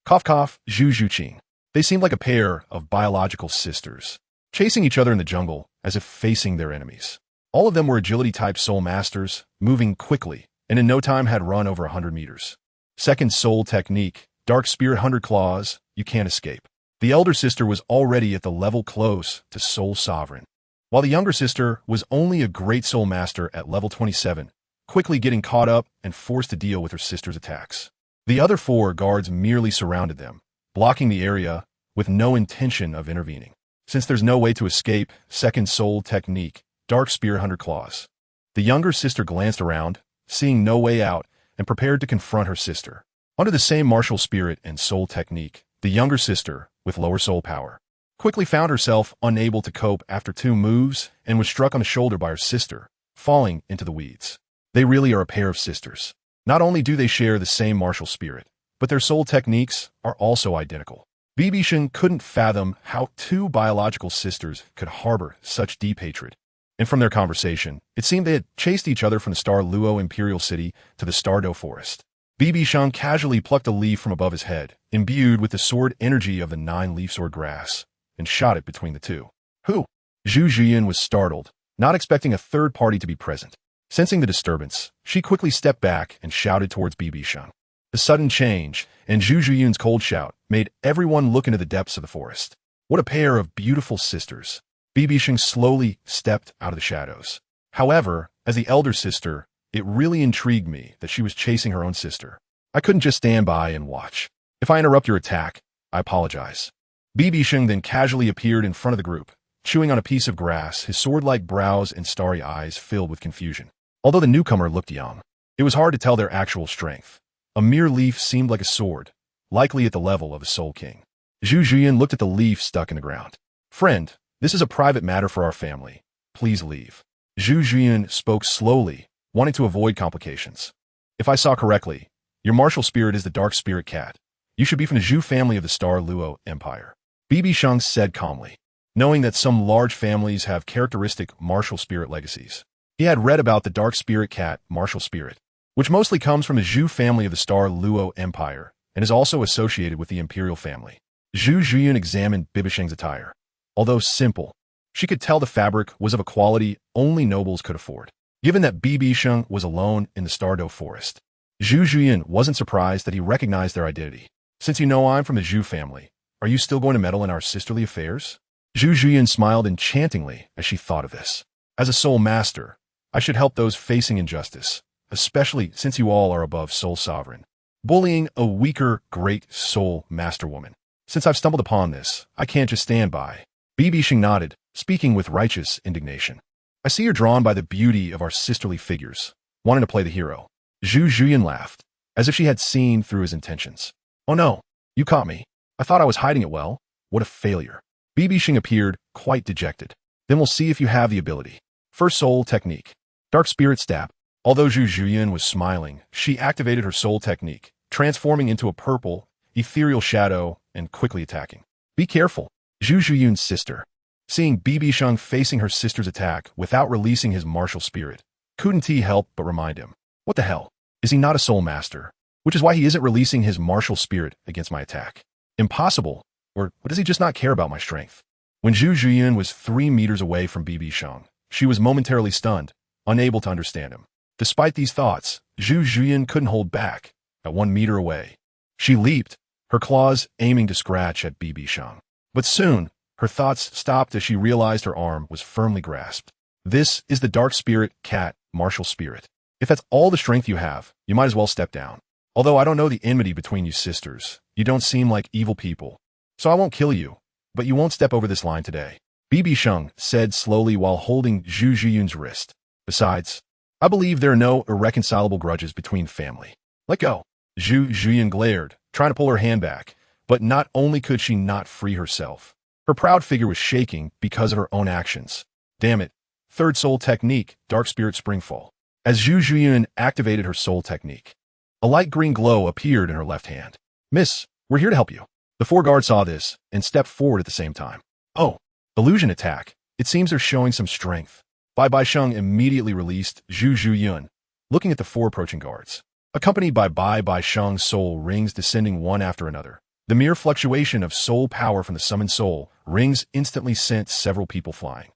Cough cough, Zhu Zhuqing. They seemed like a pair of biological sisters, chasing each other in the jungle as if facing their enemies. All of them were agility-type soul masters, moving quickly, and in no time had run over 100 meters. Second soul technique, Dark Spirit 100 Claws, you can't escape. The elder sister was already at the level close to Soul Sovereign, while the younger sister was only a great soul master at level 27, quickly getting caught up and forced to deal with her sister's attacks. The other four guards merely surrounded them, blocking the area with no intention of intervening. Since there's no way to escape, second soul technique, Dark Spirit 100 Claws. The younger sister glanced around, seeing no way out, and prepared to confront her sister. Under the same martial spirit and soul technique, the younger sister, with lower soul power, quickly found herself unable to cope after two moves and was struck on the shoulder by her sister, falling into the weeds. They really are a pair of sisters. Not only do they share the same martial spirit, but their soul techniques are also identical. BibiSheng couldn't fathom how two biological sisters could harbor such deep hatred. And from their conversation, it seemed they had chased each other from the Douluo Imperial City to the Douluo Forest. BibiSheng casually plucked a leaf from above his head, imbued with the sword energy of the 9-leaf sword grass, and shot it between the two. Who? Zhu Zhuyan was startled, not expecting a third party to be present. Sensing the disturbance, she quickly stepped back and shouted towards BibiSheng. The sudden change, and Zhu Zhuyan's cold shout, made everyone look into the depths of the forest. What a pair of beautiful sisters. BibiSheng slowly stepped out of the shadows. However, as the elder sister, it really intrigued me that she was chasing her own sister. I couldn't just stand by and watch. If I interrupt your attack, I apologize. BibiSheng then casually appeared in front of the group, chewing on a piece of grass, his sword-like brows and starry eyes filled with confusion. Although the newcomer looked young, it was hard to tell their actual strength. A mere leaf seemed like a sword, likely at the level of a Soul King. Zhu Zhuyan looked at the leaf stuck in the ground. Friend, this is a private matter for our family. Please leave. Zhu Zhuyan spoke slowly, wanting to avoid complications. If I saw correctly, your martial spirit is the Dark Spirit Cat. You should be from the Zhu family of the Douluo Empire. BibiSheng said calmly, knowing that some large families have characteristic martial spirit legacies. He had read about the Dark Spirit Cat martial spirit, which mostly comes from the Zhu family of the Douluo Empire and is also associated with the Imperial family. Zhu Zhuyan examined BibiSheng's attire. Although simple, she could tell the fabric was of a quality only nobles could afford. Given that BibiSheng was alone in the Douluo forest, Zhu Zhuyan wasn't surprised that he recognized their identity. Since you know I'm from the Zhu family, are you still going to meddle in our sisterly affairs? Zhu Zhuyan smiled enchantingly as she thought of this. As a soul master, I should help those facing injustice, especially since you all are above Soul Sovereign, bullying a weaker great soul master woman. Since I've stumbled upon this, I can't just stand by. BibiSheng nodded, speaking with righteous indignation. I see you're drawn by the beauty of our sisterly figures, wanting to play the hero. Zhu Zhuyan laughed, as if she had seen through his intentions. Oh no, you caught me. I thought I was hiding it well. What a failure. BibiSheng appeared quite dejected. Then we'll see if you have the ability. First soul technique. Dark Spirit Stab. Although Zhu Zhuyan was smiling, she activated her soul technique, transforming into a purple, ethereal shadow and quickly attacking. Be careful. Zhu Zhuyan's sister. Seeing BibiSheng facing her sister's attack without releasing his martial spirit, couldn't he help but remind him, what the hell? Is he not a soul master? Which is why he isn't releasing his martial spirit against my attack. Impossible. Or does he just not care about my strength? When Zhu Zhuyan was 3 meters away from BibiSheng, she was momentarily stunned, unable to understand him. Despite these thoughts, Zhu Zhuyan couldn't hold back. At 1 meter away, she leaped, her claws aiming to scratch at BibiSheng. But soon, her thoughts stopped as she realized her arm was firmly grasped. This is the dark spirit, cat, martial spirit. If that's all the strength you have, you might as well step down. Although I don't know the enmity between you sisters, you don't seem like evil people. So I won't kill you, but you won't step over this line today. BibiSheng said slowly while holding Zhu Zhuyun's wrist. Besides, I believe there are no irreconcilable grudges between family. Let go. Zhu Zhuyun glared, trying to pull her hand back, but not only could she not free herself. Her proud figure was shaking because of her own actions. Damn it. Third soul technique, dark spirit springfall. As Zhu Zhuyun activated her soul technique, a light green glow appeared in her left hand. Miss, we're here to help you. The 4 guards saw this and stepped forward at the same time. Oh, illusion attack. It seems they're showing some strength. BibiSheng immediately released Zhu Zhuyun, looking at the 4 approaching guards. Accompanied by BibiSheng's soul rings descending one after another. The mere fluctuation of soul power from the summoned soul rings instantly sent several people flying.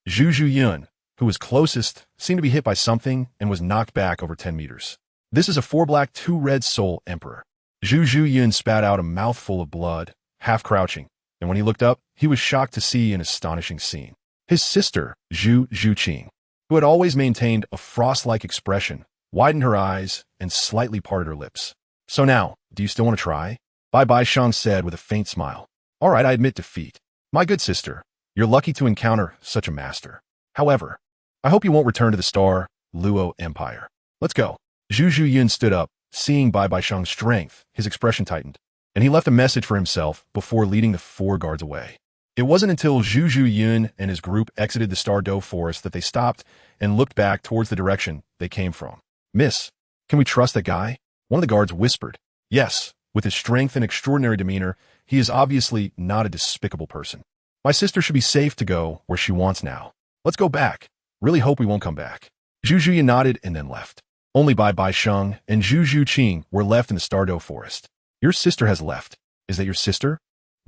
Zhu Zhuyun, who was closest, seemed to be hit by something and was knocked back over 10 meters. This is a 4 black 2 red soul emperor. Zhu Zhuyun spat out a mouthful of blood, half crouching, and when he looked up, he was shocked to see an astonishing scene. His sister, Zhu Zhuqing, who had always maintained a frost-like expression, widened her eyes and slightly parted her lips. So now, do you still want to try? BibiSheng said with a faint smile. All right, I admit defeat. My good sister, you're lucky to encounter such a master. However, I hope you won't return to the Star Luo Empire. Let's go. Zhu Zhuyun stood up, seeing BibiSheng's strength, his expression tightened, and he left a message for himself before leading the 4 guards away. It wasn't until Zhu Zhuyun and his group exited the Star Doe forest that they stopped and looked back towards the direction they came from. Miss, can we trust that guy? One of the guards whispered. Yes, with his strength and extraordinary demeanor, he is obviously not a despicable person. My sister should be safe to go where she wants now. Let's go back. Really hope we won't come back. Zhu Zhuyun nodded and then left. Only BibiSheng and Zhu Zhuqing were left in the Star Doe forest. Your sister has left. Is that your sister?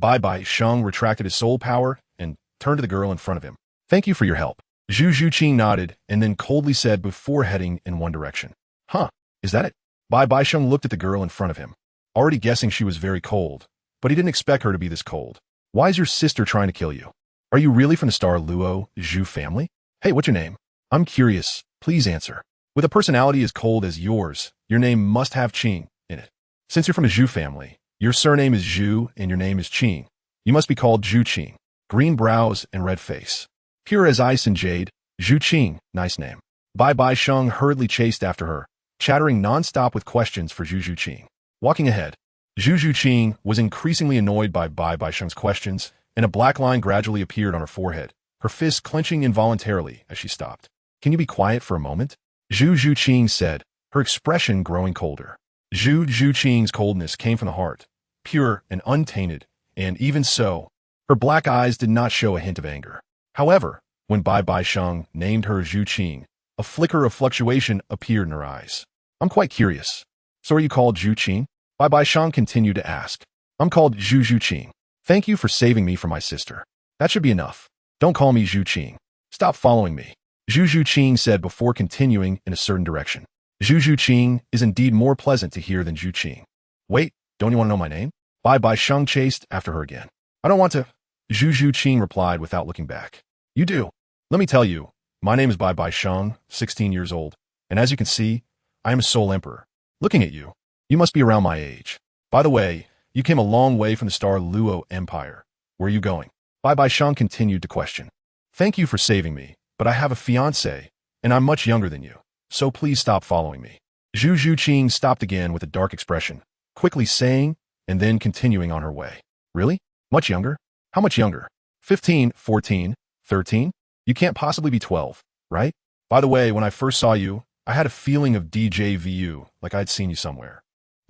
BibiSheng retracted his soul power and turned to the girl in front of him. Thank you for your help. Zhu Zhuqing nodded and then coldly said before heading in one direction. Huh, is that it? BibiSheng looked at the girl in front of him, already guessing she was very cold, but he didn't expect her to be this cold. Why is your sister trying to kill you? Are you really from the Star Luo Zhu family? Hey, what's your name? I'm curious. Please answer. With a personality as cold as yours, your name must have Qing in it. Since you're from a Zhu family, your surname is Zhu and your name is Qing. You must be called Zhu Qing. Green brows and red face. Pure as ice and jade, Zhu Qing, nice name. BibiSheng hurriedly chased after her, chattering non-stop with questions for Zhu Zhuqing. Walking ahead, Zhu Zhuqing was increasingly annoyed by BibiSheng's questions, and a black line gradually appeared on her forehead, her fists clenching involuntarily as she stopped. Can you be quiet for a moment? Zhu Zhuqing said, her expression growing colder. Zhu Zhuqing's coldness came from the heart, pure and untainted, and even so, her black eyes did not show a hint of anger. However, when BibiSheng named her Zhu Qing, a flicker of fluctuation appeared in her eyes. I'm quite curious. So are you called Zhu Qing? BibiSheng continued to ask. I'm called Zhu Zhuqing. Thank you for saving me from my sister. That should be enough. Don't call me Zhu Qing. Stop following me. Zhu Zhuqing said before continuing in a certain direction. Zhu Zhuqing is indeed more pleasant to hear than Zhu Qing. Wait, don't you want to know my name? BibiSheng chased after her again. I don't want to. Zhu Zhuqing replied without looking back. You do. Let me tell you, my name is BibiSheng, 16 years old, and as you can see, I am a Soul Emperor. Looking at you, you must be around my age. By the way, you came a long way from the Star Luo Empire. Where are you going? BibiSheng continued to question. Thank you for saving me, but I have a fiancé, and I'm much younger than you, so please stop following me. Zhu Zhuqing stopped again with a dark expression, quickly saying, and then continuing on her way. Really? Much younger? How much younger? 15, 14, 13? You can't possibly be 12, right? By the way, when I first saw you, I had a feeling of DJVU, like I'd seen you somewhere.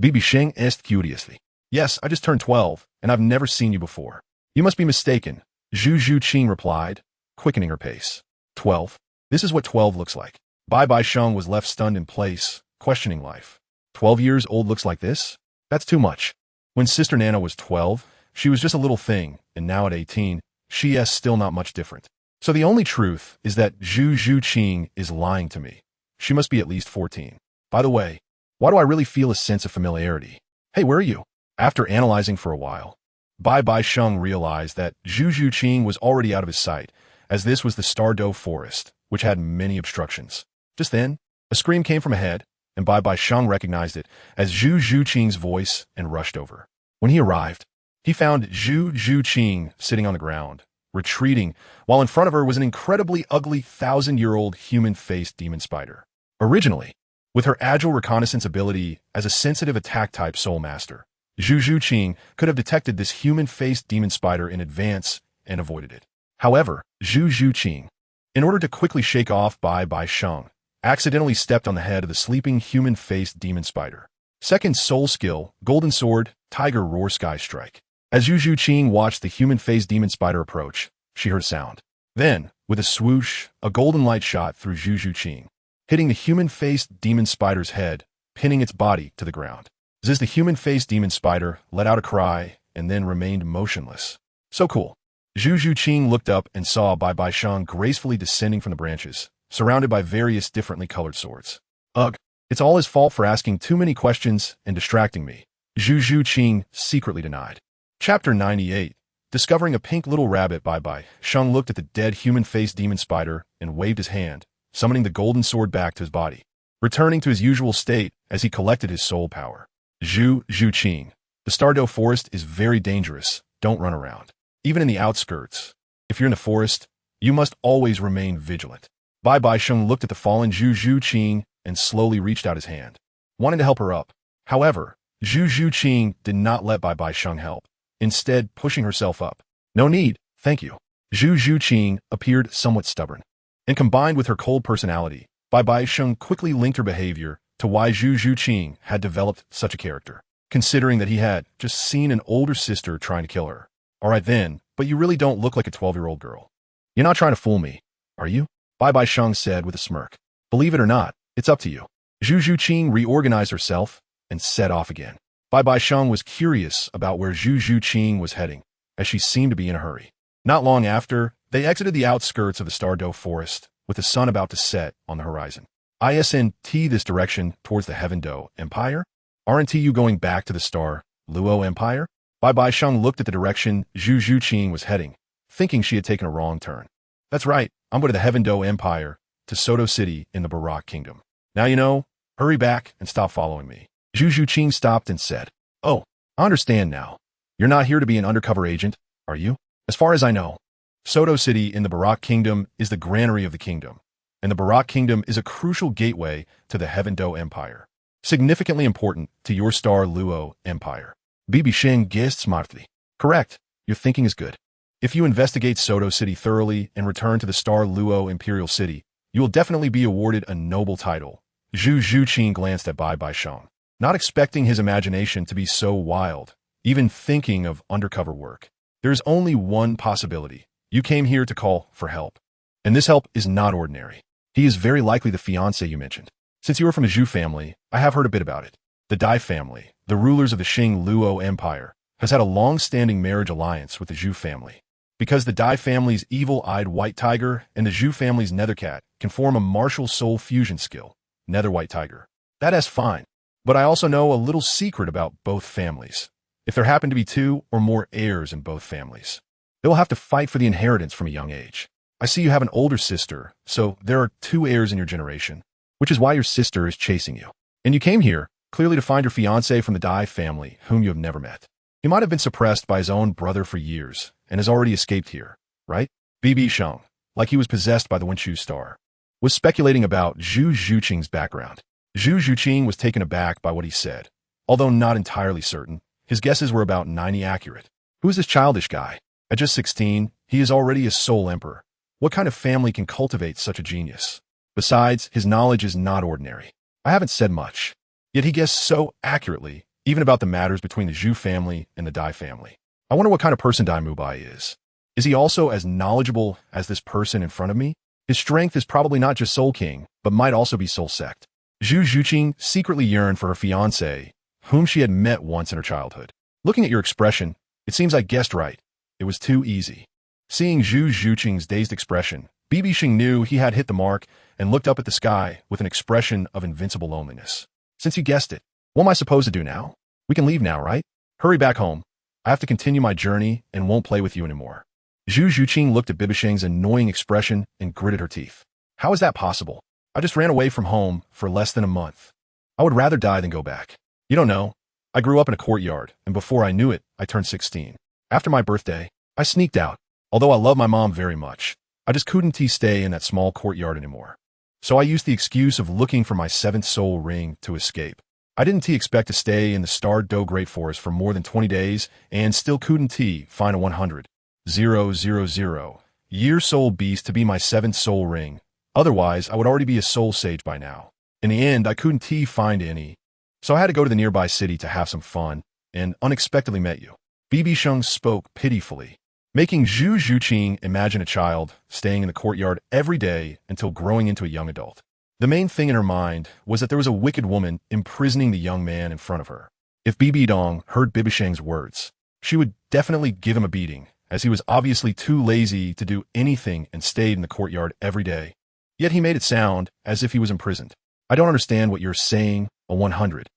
BibiSheng asked curiously. Yes, I just turned 12, and I've never seen you before. You must be mistaken, Zhu Zhuqing replied, quickening her pace. 12? This is what 12 looks like. BibiSheng was left stunned in place, questioning life. 12 years old looks like this? That's too much. When Sister Nana was 12, she was just a little thing, and now at 18, she is still not much different. So the only truth is that Zhu Zhuqing is lying to me. She must be at least 14. By the way, why do I really feel a sense of familiarity? Hey, where are you? After analyzing for a while, BibiSheng realized that Zhu Zhuqing was already out of his sight, as this was the Douluo forest, which had many obstructions. Just then, a scream came from ahead, and BibiSheng recognized it as Zhu Zhuqing's voice and rushed over. When he arrived, he found Zhu Zhuqing sitting on the ground, retreating, while in front of her was an incredibly ugly 1,000-year-old human-faced demon spider. Originally, with her agile reconnaissance ability as a sensitive attack-type soul master, Zhu Zhuqing could have detected this human-faced demon spider in advance and avoided it. However, Zhu Zhuqing, in order to quickly shake off BibiSheng, accidentally stepped on the head of the sleeping human-faced demon spider. Second soul skill, Golden Sword, Tiger Roar Sky Strike. As Zhu Zhuqing watched the human-faced demon spider approach, she heard a sound. Then, with a swoosh, a golden light shot through Zhu Zhuqing, hitting the human-faced demon spider's head, pinning its body to the ground. As the human-faced demon spider let out a cry and then remained motionless. So cool. Zhu Zhuqing looked up and saw BibiSheng gracefully descending from the branches, surrounded by various differently colored swords. Ugh, it's all his fault for asking too many questions and distracting me, Zhu Zhuqing secretly denied. Chapter 98. Discovering a pink little rabbit. BibiSheng looked at the dead human-faced demon spider and waved his hand, summoning the golden sword back to his body, returning to his usual state as he collected his soul power. Zhu Zhuqing. The Douluo forest is very dangerous. Don't run around. Even in the outskirts. If you're in the forest, you must always remain vigilant. BibiSheng looked at the fallen Zhu Zhuqing and slowly reached out his hand, wanting to help her up. However, Zhu Zhuqing did not let BibiSheng help, instead pushing herself up. No need, thank you. Zhu Zhuqing appeared somewhat stubborn, and combined with her cold personality, BibiSheng quickly linked her behavior to why Zhu Zhuqing had developed such a character, considering that he had just seen an older sister trying to kill her. Alright then, but you really don't look like a 12-year-old girl. You're not trying to fool me, are you? BibiSheng said with a smirk. Believe it or not, it's up to you. Zhu Zhuqing reorganized herself and set off again. BibiSheng was curious about where Zhu Zhuqing was heading, as she seemed to be in a hurry. Not long after, they exited the outskirts of the Douluo forest, with the sun about to set on the horizon. Isn't this direction towards the Heaven-Do Empire? Aren't you going back to the Douluo Empire? BibiSheng looked at the direction Zhu Zhuqing was heading, thinking she had taken a wrong turn. That's right, I'm going to the Heaven-Do Empire, to Soto City in the Barak Kingdom. Now you know, hurry back and stop following me. Zhu Zhuqing stopped and said, Oh, I understand now. You're not here to be an undercover agent, are you? As far as I know, Soto City in the Barak Kingdom is the granary of the kingdom, and the Barak Kingdom is a crucial gateway to the Heaven-Do Empire, significantly important to your Douluo Empire. BibiSheng guessed smartly. Correct, your thinking is good. If you investigate Soto City thoroughly and return to the Douluo Imperial City, you will definitely be awarded a noble title. Zhu Zhuqing glanced at BibiSheng, not expecting his imagination to be so wild, even thinking of undercover work. There is only one possibility. You came here to call for help. And this help is not ordinary. He is very likely the fiancé you mentioned. Since you are from the Zhu family, I have heard a bit about it. The Dai family, the rulers of the Luo Empire, has had a long-standing marriage alliance with the Zhu family. Because the Dai family's evil-eyed white tiger and the Zhu family's nethercat can form a martial soul fusion skill, nether white tiger. That is fine. But I also know a little secret about both families. If there happen to be 2 or more heirs in both families, they will have to fight for the inheritance from a young age. I see you have an older sister, so there are 2 heirs in your generation, which is why your sister is chasing you. And you came here, clearly to find your fiancé from the Dai family, whom you have never met. He might have been suppressed by his own brother for years, and has already escaped here, right? BibiSheng, like he was possessed by the Renxue star, was speculating about Zhu Zhuqing's background. Zhu Zhuqing was taken aback by what he said. Although not entirely certain, his guesses were about 90 accurate. Who is this childish guy? At just 16, he is already a soul emperor. What kind of family can cultivate such a genius? Besides, his knowledge is not ordinary. I haven't said much. Yet he guessed so accurately, even about the matters between the Zhu family and the Dai family. I wonder what kind of person Dai Mubai is. Is he also as knowledgeable as this person in front of me? His strength is probably not just Soul King, but might also be Soul Sect. Zhu Zhuqing secretly yearned for her fiancé, whom she had met once in her childhood. Looking at your expression, it seems I guessed right. It was too easy. Seeing Zhu Zhuqing's dazed expression, BibiSheng knew he had hit the mark and looked up at the sky with an expression of invincible loneliness. Since you guessed it, what am I supposed to do now? We can leave now, right? Hurry back home. I have to continue my journey and won't play with you anymore. Zhu Zhuqing looked at BibiSheng's annoying expression and gritted her teeth. How is that possible? I just ran away from home for less than a month. I would rather die than go back. You don't know. I grew up in a courtyard, and before I knew it, I turned 16. After my birthday, I sneaked out. Although I love my mom very much, I just couldn't stay in that small courtyard anymore. So I used the excuse of looking for my 7th soul ring to escape. I didn't expect to stay in the starred Douluo Great Forest for more than 20 days and still couldn't find a 100,000 year soul beast to be my 7th soul ring. Otherwise, I would already be a soul sage by now. In the end, I couldn't find any. So I had to go to the nearby city to have some fun, and unexpectedly met you. BibiSheng spoke pitifully, making Zhu Zhuqing imagine a child staying in the courtyard every day until growing into a young adult. The main thing in her mind was that there was a wicked woman imprisoning the young man in front of her. If Bibidong heard BibiSheng's words, she would definitely give him a beating, as he was obviously too lazy to do anything and stayed in the courtyard every day. Yet he made it sound as if he was imprisoned. I don't understand what you're saying. A 100,000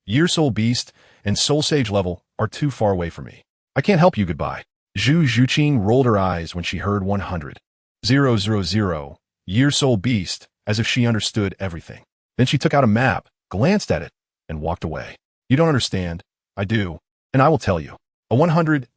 year soul beast and soul sage level are too far away for me. I can't help you. Goodbye. Zhu Zhuqing rolled her eyes when she heard 100,000 year soul beast, as if she understood everything. Then she took out a map, glanced at it, and walked away. You don't understand. I do, and I will tell you. A 100,000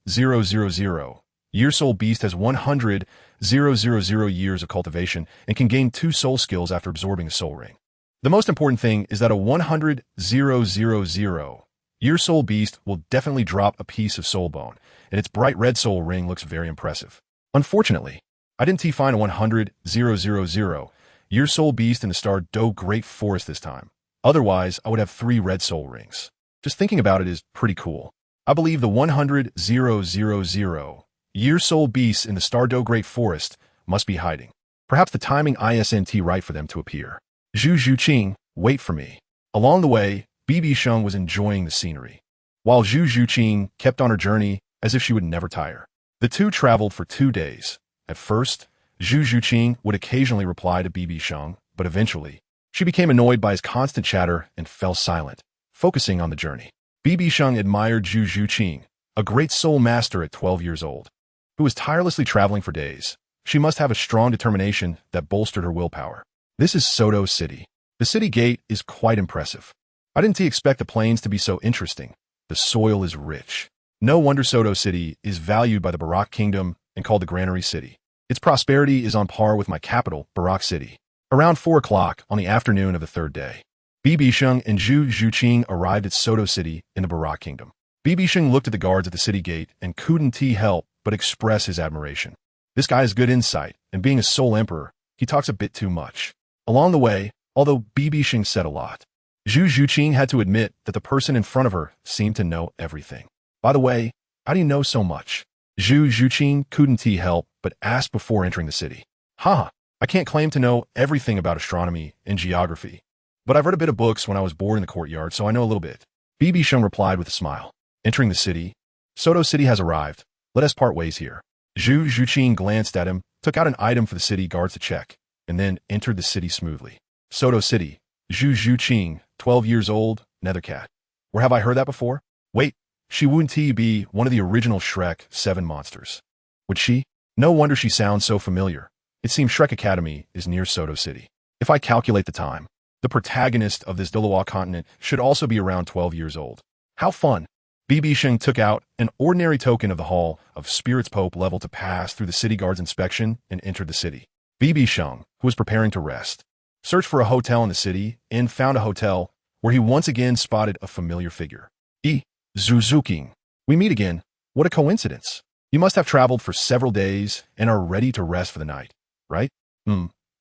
year soul beast has 100,000 years of cultivation and can gain 2 soul skills after absorbing a soul ring. The most important thing is that a 100,000 year soul beast will definitely drop a piece of soul bone, and its bright red soul ring looks very impressive. Unfortunately, I didn't find a 100,000 year soul beast in the star Douluo Great Forest this time. Otherwise, I would have 3 red soul rings. Just thinking about it is pretty cool. I believe the 100,000 year soul beasts in the star Douluo Great Forest must be hiding. Perhaps the timing isn't right for them to appear. Zhu Zhuqing, wait for me. Along the way, BibiSheng was enjoying the scenery, while Zhu Zhuqing kept on her journey as if she would never tire. The two traveled for 2 days. At first, Zhu Zhuqing would occasionally reply to BibiSheng, but eventually, she became annoyed by his constant chatter and fell silent, focusing on the journey. BibiSheng admired Zhu Zhuqing, a great soul master at 12 years old, who was tirelessly traveling for days. She must have a strong determination that bolstered her willpower. This is Soto City. The city gate is quite impressive. I didn't expect the plains to be so interesting. The soil is rich. No wonder Soto City is valued by the Barak Kingdom and called the Granary City. Its prosperity is on par with my capital, Barak City. Around 4 o'clock on the afternoon of the 3rd day, BibiSheng and Zhu Zhuqing arrived at Soto City in the Barak Kingdom. BibiSheng looked at the guards at the city gate and couldn't help but express his admiration. This guy has good insight, and being a soul emperor, he talks a bit too much. Along the way, although BibiSheng said a lot, Zhu Zhuqing had to admit that the person in front of her seemed to know everything. By the way, how do you know so much? Zhu Zhuqing couldn't help but ask before entering the city. I can't claim to know everything about astronomy and geography, but I've read a bit of books when I was bored in the courtyard, so I know a little bit. BibiSheng replied with a smile. Entering the city, Soto City has arrived. Let us part ways here. Zhu Zhuqing glanced at him, took out an item for the city guards to check, and then entered the city smoothly. Soto City, Zhu Zhuqing, 12 years old, Nethercat. Where have I heard that before? Wait, she wouldn't be one of the original Shrek 7 monsters. Would she? No wonder she sounds so familiar. It seems Shrek Academy is near Soto City. If I calculate the time, the protagonist of this Douluo continent should also be around 12 years old. How fun! BibiSheng took out an ordinary token of the Hall of Spirits Pope level to pass through the city guard's inspection and entered the city. BibiSheng, who was preparing to rest, searched for a hotel in the city and found a hotel where he once again spotted a familiar figure. Zhu Zhuqing. We meet again. What a coincidence. You must have traveled for several days and are ready to rest for the night, right?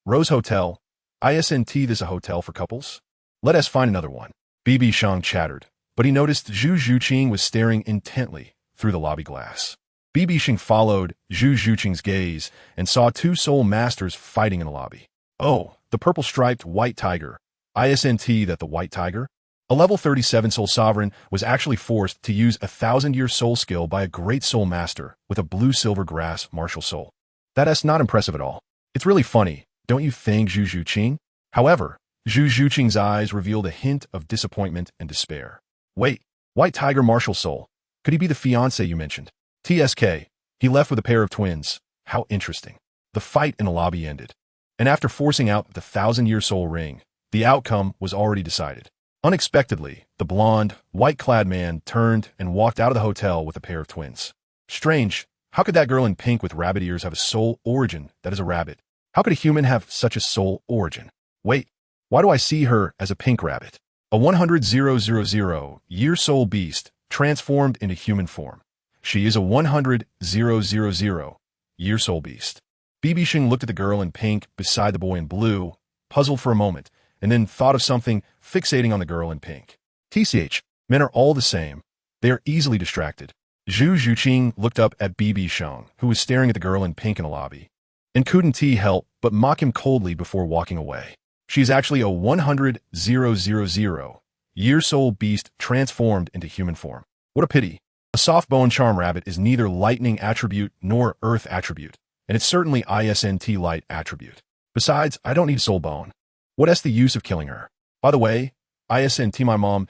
Rose Hotel. Isn't this a hotel for couples? Let us find another one. BibiSheng chattered, but he noticed Zhu Zhuqing was staring intently through the lobby glass. BibiSheng followed Zhu Zhuqing's gaze and saw 2 soul masters fighting in the lobby. Oh, the purple-striped white tiger. Isn't that the white tiger? A level 37 soul sovereign was actually forced to use a 1,000-year soul skill by a great soul master with a blue-silver grass martial soul. That's not impressive at all. It's really funny, don't you think, Zhu Zhuqing? However, Zhu Zhuqing's eyes revealed a hint of disappointment and despair. Wait, white tiger martial soul. Could he be the fiancé you mentioned? TSK, He left with a pair of twins. How interesting. The fight in the lobby ended. And after forcing out the 1,000-year soul ring, the outcome was already decided. Unexpectedly, the blonde, white-clad man turned and walked out of the hotel with a pair of twins. Strange. How could that girl in pink with rabbit ears have a soul origin that is a rabbit? How could a human have such a soul origin? Wait, why do I see her as a pink rabbit? A 100,000-year soul beast transformed into human form. She is a 100,000-year soul beast. BibiSheng looked at the girl in pink beside the boy in blue, puzzled for a moment, and then thought of something, fixating on the girl in pink. TCH, men are all the same. They are easily distracted. Zhu Zhuqing looked up at BibiSheng, who was staring at the girl in pink in the lobby, and couldn't help but mock him coldly before walking away. She is actually a 100,000-year soul beast transformed into human form. What a pity. A soft bone charm rabbit is neither lightning attribute nor earth attribute, and it's certainly ISNT light attribute. Besides, I don't need soul bone. What's the use of killing her? By the way, ISNT my mom's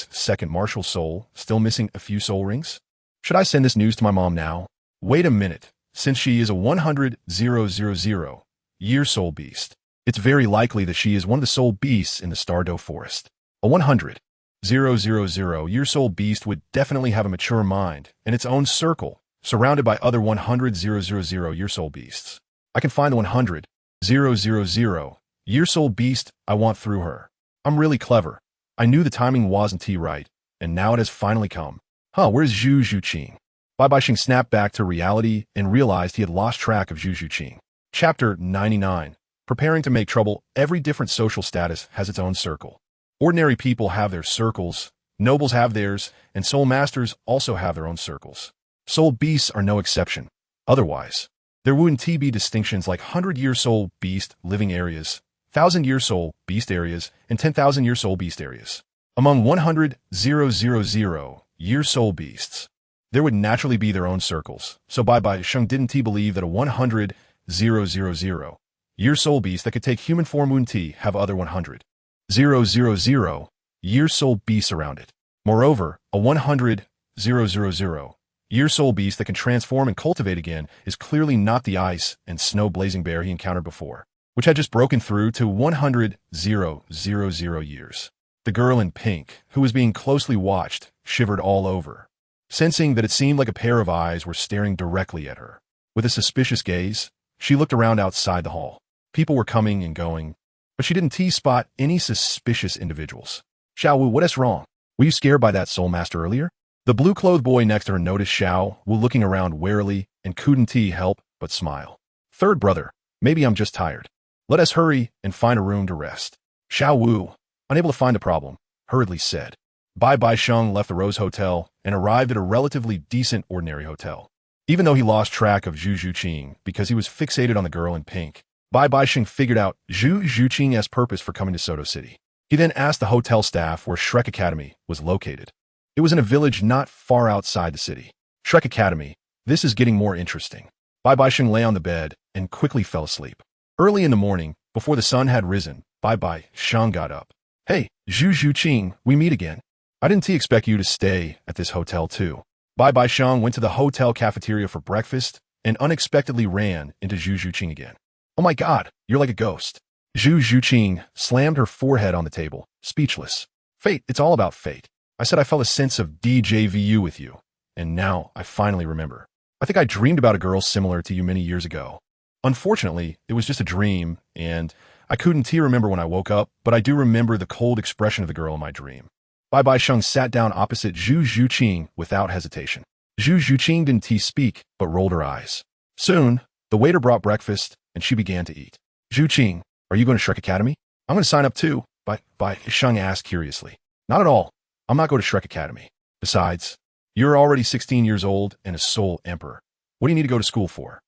second martial soul, still missing a few soul rings? Should I send this news to my mom now? Wait a minute. Since she is a 100,000-year soul beast, it's very likely that she is one of the soul beasts in the Stardow Forest. A 100,000-year soul beast would definitely have a mature mind in its own circle, surrounded by other 100,000-year soul beasts. I can find the 100,000-year soul beast I want through her. I'm really clever. I knew the timing wasn't right, and now it has finally come. Where's Zhu Zhuqing? BibiSheng snapped back to reality and realized he had lost track of Zhu Zhuqing. Chapter 99. Preparing to make trouble. Every different social status has its own circle. Ordinary people have their circles, nobles have theirs, and soul masters also have their own circles. Soul beasts are no exception. Otherwise, there wouldn't be distinctions like 100-year soul beast living areas, 1,000-year soul beast areas, and 10,000-year soul beast areas. Among 100,000-year soul beasts, there would naturally be their own circles, so BibiSheng didn't believe that a 100,000-year soul beast that could take human form wouldn't have other 100,000-year soul beasts around it. Moreover, a 100,000-year soul beast that can transform and cultivate again is clearly not the ice and snow blazing bear he encountered before, which had just broken through to 100,000 years. The girl in pink, who was being closely watched, shivered all over, sensing that it seemed like a pair of eyes were staring directly at her. With a suspicious gaze, she looked around outside the hall. People were coming and going, but she didn't spot any suspicious individuals. Xiao Wu, what is wrong? Were you scared by that soul master earlier? The blue-clothed boy next to her noticed Xiao Wu looking around warily and couldn't help but smile. Third brother, maybe I'm just tired. Let us hurry and find a room to rest. Xiao Wu, unable to find a problem, hurriedly said. BibiSheng left the Rose Hotel and arrived at a relatively decent ordinary hotel. Even though he lost track of Zhu Zhuqing because he was fixated on the girl in pink, BibiSheng figured out Zhu Zhuqing's purpose for coming to Soto City. He then asked the hotel staff where Shrek Academy was located. It was in a village not far outside the city. Shrek Academy, this is getting more interesting. BibiSheng lay on the bed and quickly fell asleep. Early in the morning, before the sun had risen, BibiSheng got up. Hey, Zhu Zhuqing, we meet again. I didn't expect you to stay at this hotel too. BibiSheng went to the hotel cafeteria for breakfast and unexpectedly ran into Zhu Zhuqing again. Oh my god, you're like a ghost. Zhu Zhuqing slammed her forehead on the table, speechless. Fate, it's all about fate. I said I felt a sense of DJVU with you, and now I finally remember. I think I dreamed about a girl similar to you many years ago. Unfortunately, it was just a dream, and I couldn't remember when I woke up, but I do remember the cold expression of the girl in my dream. BibiSheng sat down opposite Zhu Zhuqing without hesitation. Zhu Zhuqing didn't speak, but rolled her eyes. Soon, the waiter brought breakfast, and she began to eat. Zhuqing, are you going to Shrek Academy? I'm going to sign up too, BibiSheng asked curiously. Not at all. I'm not going to Shrek Academy. Besides, you're already 16 years old and a soul emperor. What do you need to go to school for?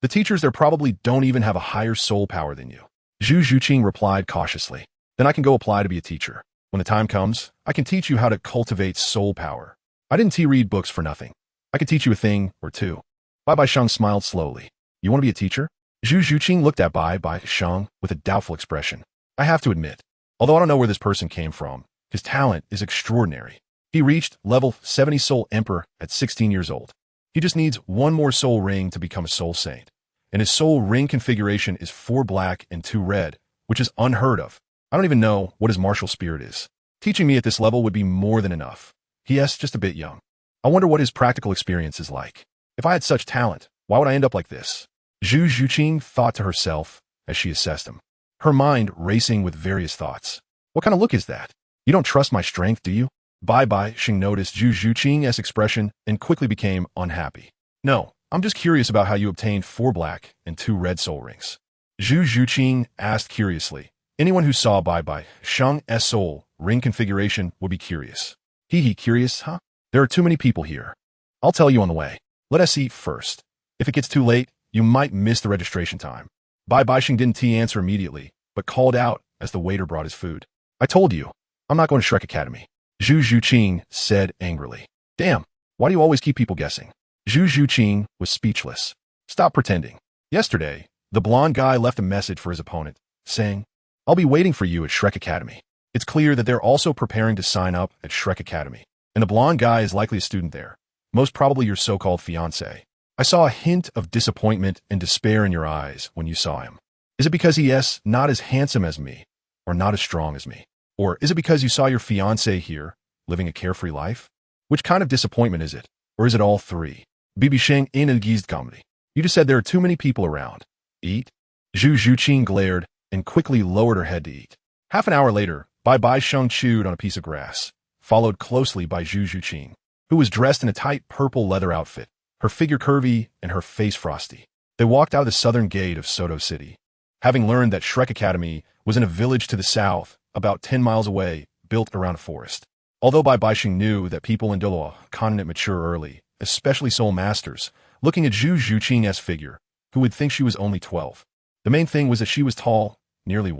The teachers there probably don't even have a higher soul power than you. Zhu Zhuqing replied cautiously. Then I can go apply to be a teacher. When the time comes, I can teach you how to cultivate soul power. I didn't read books for nothing. I can teach you a thing or two. BibiSheng smiled slowly. You want to be a teacher? Zhu Zhuqing looked at BibiSheng with a doubtful expression. I have to admit, although I don't know where this person came from, his talent is extraordinary. He reached level 70 Soul Emperor at 16 years old. He just needs one more soul ring to become a soul saint. And his soul ring configuration is 4 black and 2 red, which is unheard of. I don't even know what his martial spirit is. Teaching me at this level would be more than enough. He is just a bit young. I wonder what his practical experience is like. If I had such talent, why would I end up like this? Zhu Zhuqing thought to herself as she assessed him, her mind racing with various thoughts. What kind of look is that? You don't trust my strength, do you? BibiSheng noticed Zhu Zhuqing's expression and quickly became unhappy. No, I'm just curious about how you obtained 4 black and 2 red soul rings. Zhu Zhuqing asked curiously. Anyone who saw BibiSheng's soul ring configuration would be curious. Curious, huh? There are too many people here. I'll tell you on the way. Let us eat first. If it gets too late, you might miss the registration time. BibiSheng didn't answer immediately, but called out as the waiter brought his food. I told you, I'm not going to Shrek Academy. Zhu Zhuqing said angrily. Damn, why do you always keep people guessing? Zhu Zhuqing was speechless. Stop pretending. Yesterday, the blonde guy left a message for his opponent, saying, I'll be waiting for you at Shrek Academy. It's clear that they're also preparing to sign up at Shrek Academy. And the blonde guy is likely a student there. Most probably your so-called fiancé. I saw a hint of disappointment and despair in your eyes when you saw him. Is it because he is not as handsome as me, or not as strong as me? Or is it because you saw your fiancé here, living a carefree life? Which kind of disappointment is it? Or is it all three? BibiSheng in a geezed comedy. You just said there are too many people around. Eat? Zhu Zhuqing glared and quickly lowered her head to eat. Half an hour later, BibiSheng chewed on a piece of grass, followed closely by Zhu Zhuqing, who was dressed in a tight purple leather outfit, her figure curvy and her face frosty. They walked out of the southern gate of Soto City. Having learned that Shrek Academy was in a village to the south, about 10 miles away, built around a forest. Although BibiSheng knew that people in Douluo continent mature early, especially soul masters, looking at Zhu Zhuqing's figure, who would think she was only 12. The main thing was that she was tall, nearly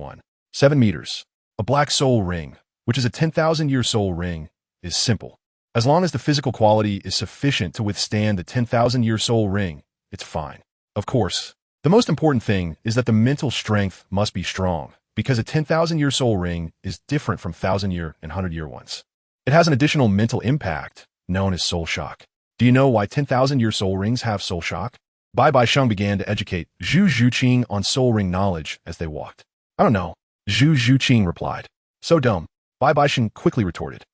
7 meters. A black soul ring, which is a 10,000-year soul ring, is simple. As long as the physical quality is sufficient to withstand the 10,000-year soul ring, it's fine. Of course, the most important thing is that the mental strength must be strong, because a 10,000-year soul ring is different from 1,000-year and 100-year ones. It has an additional mental impact, known as soul shock. Do you know why 10,000-year soul rings have soul shock? BibiSheng began to educate Zhu Zhuqing on soul ring knowledge as they walked. I don't know, Zhu Zhuqing replied. So dumb, BibiSheng quickly retorted.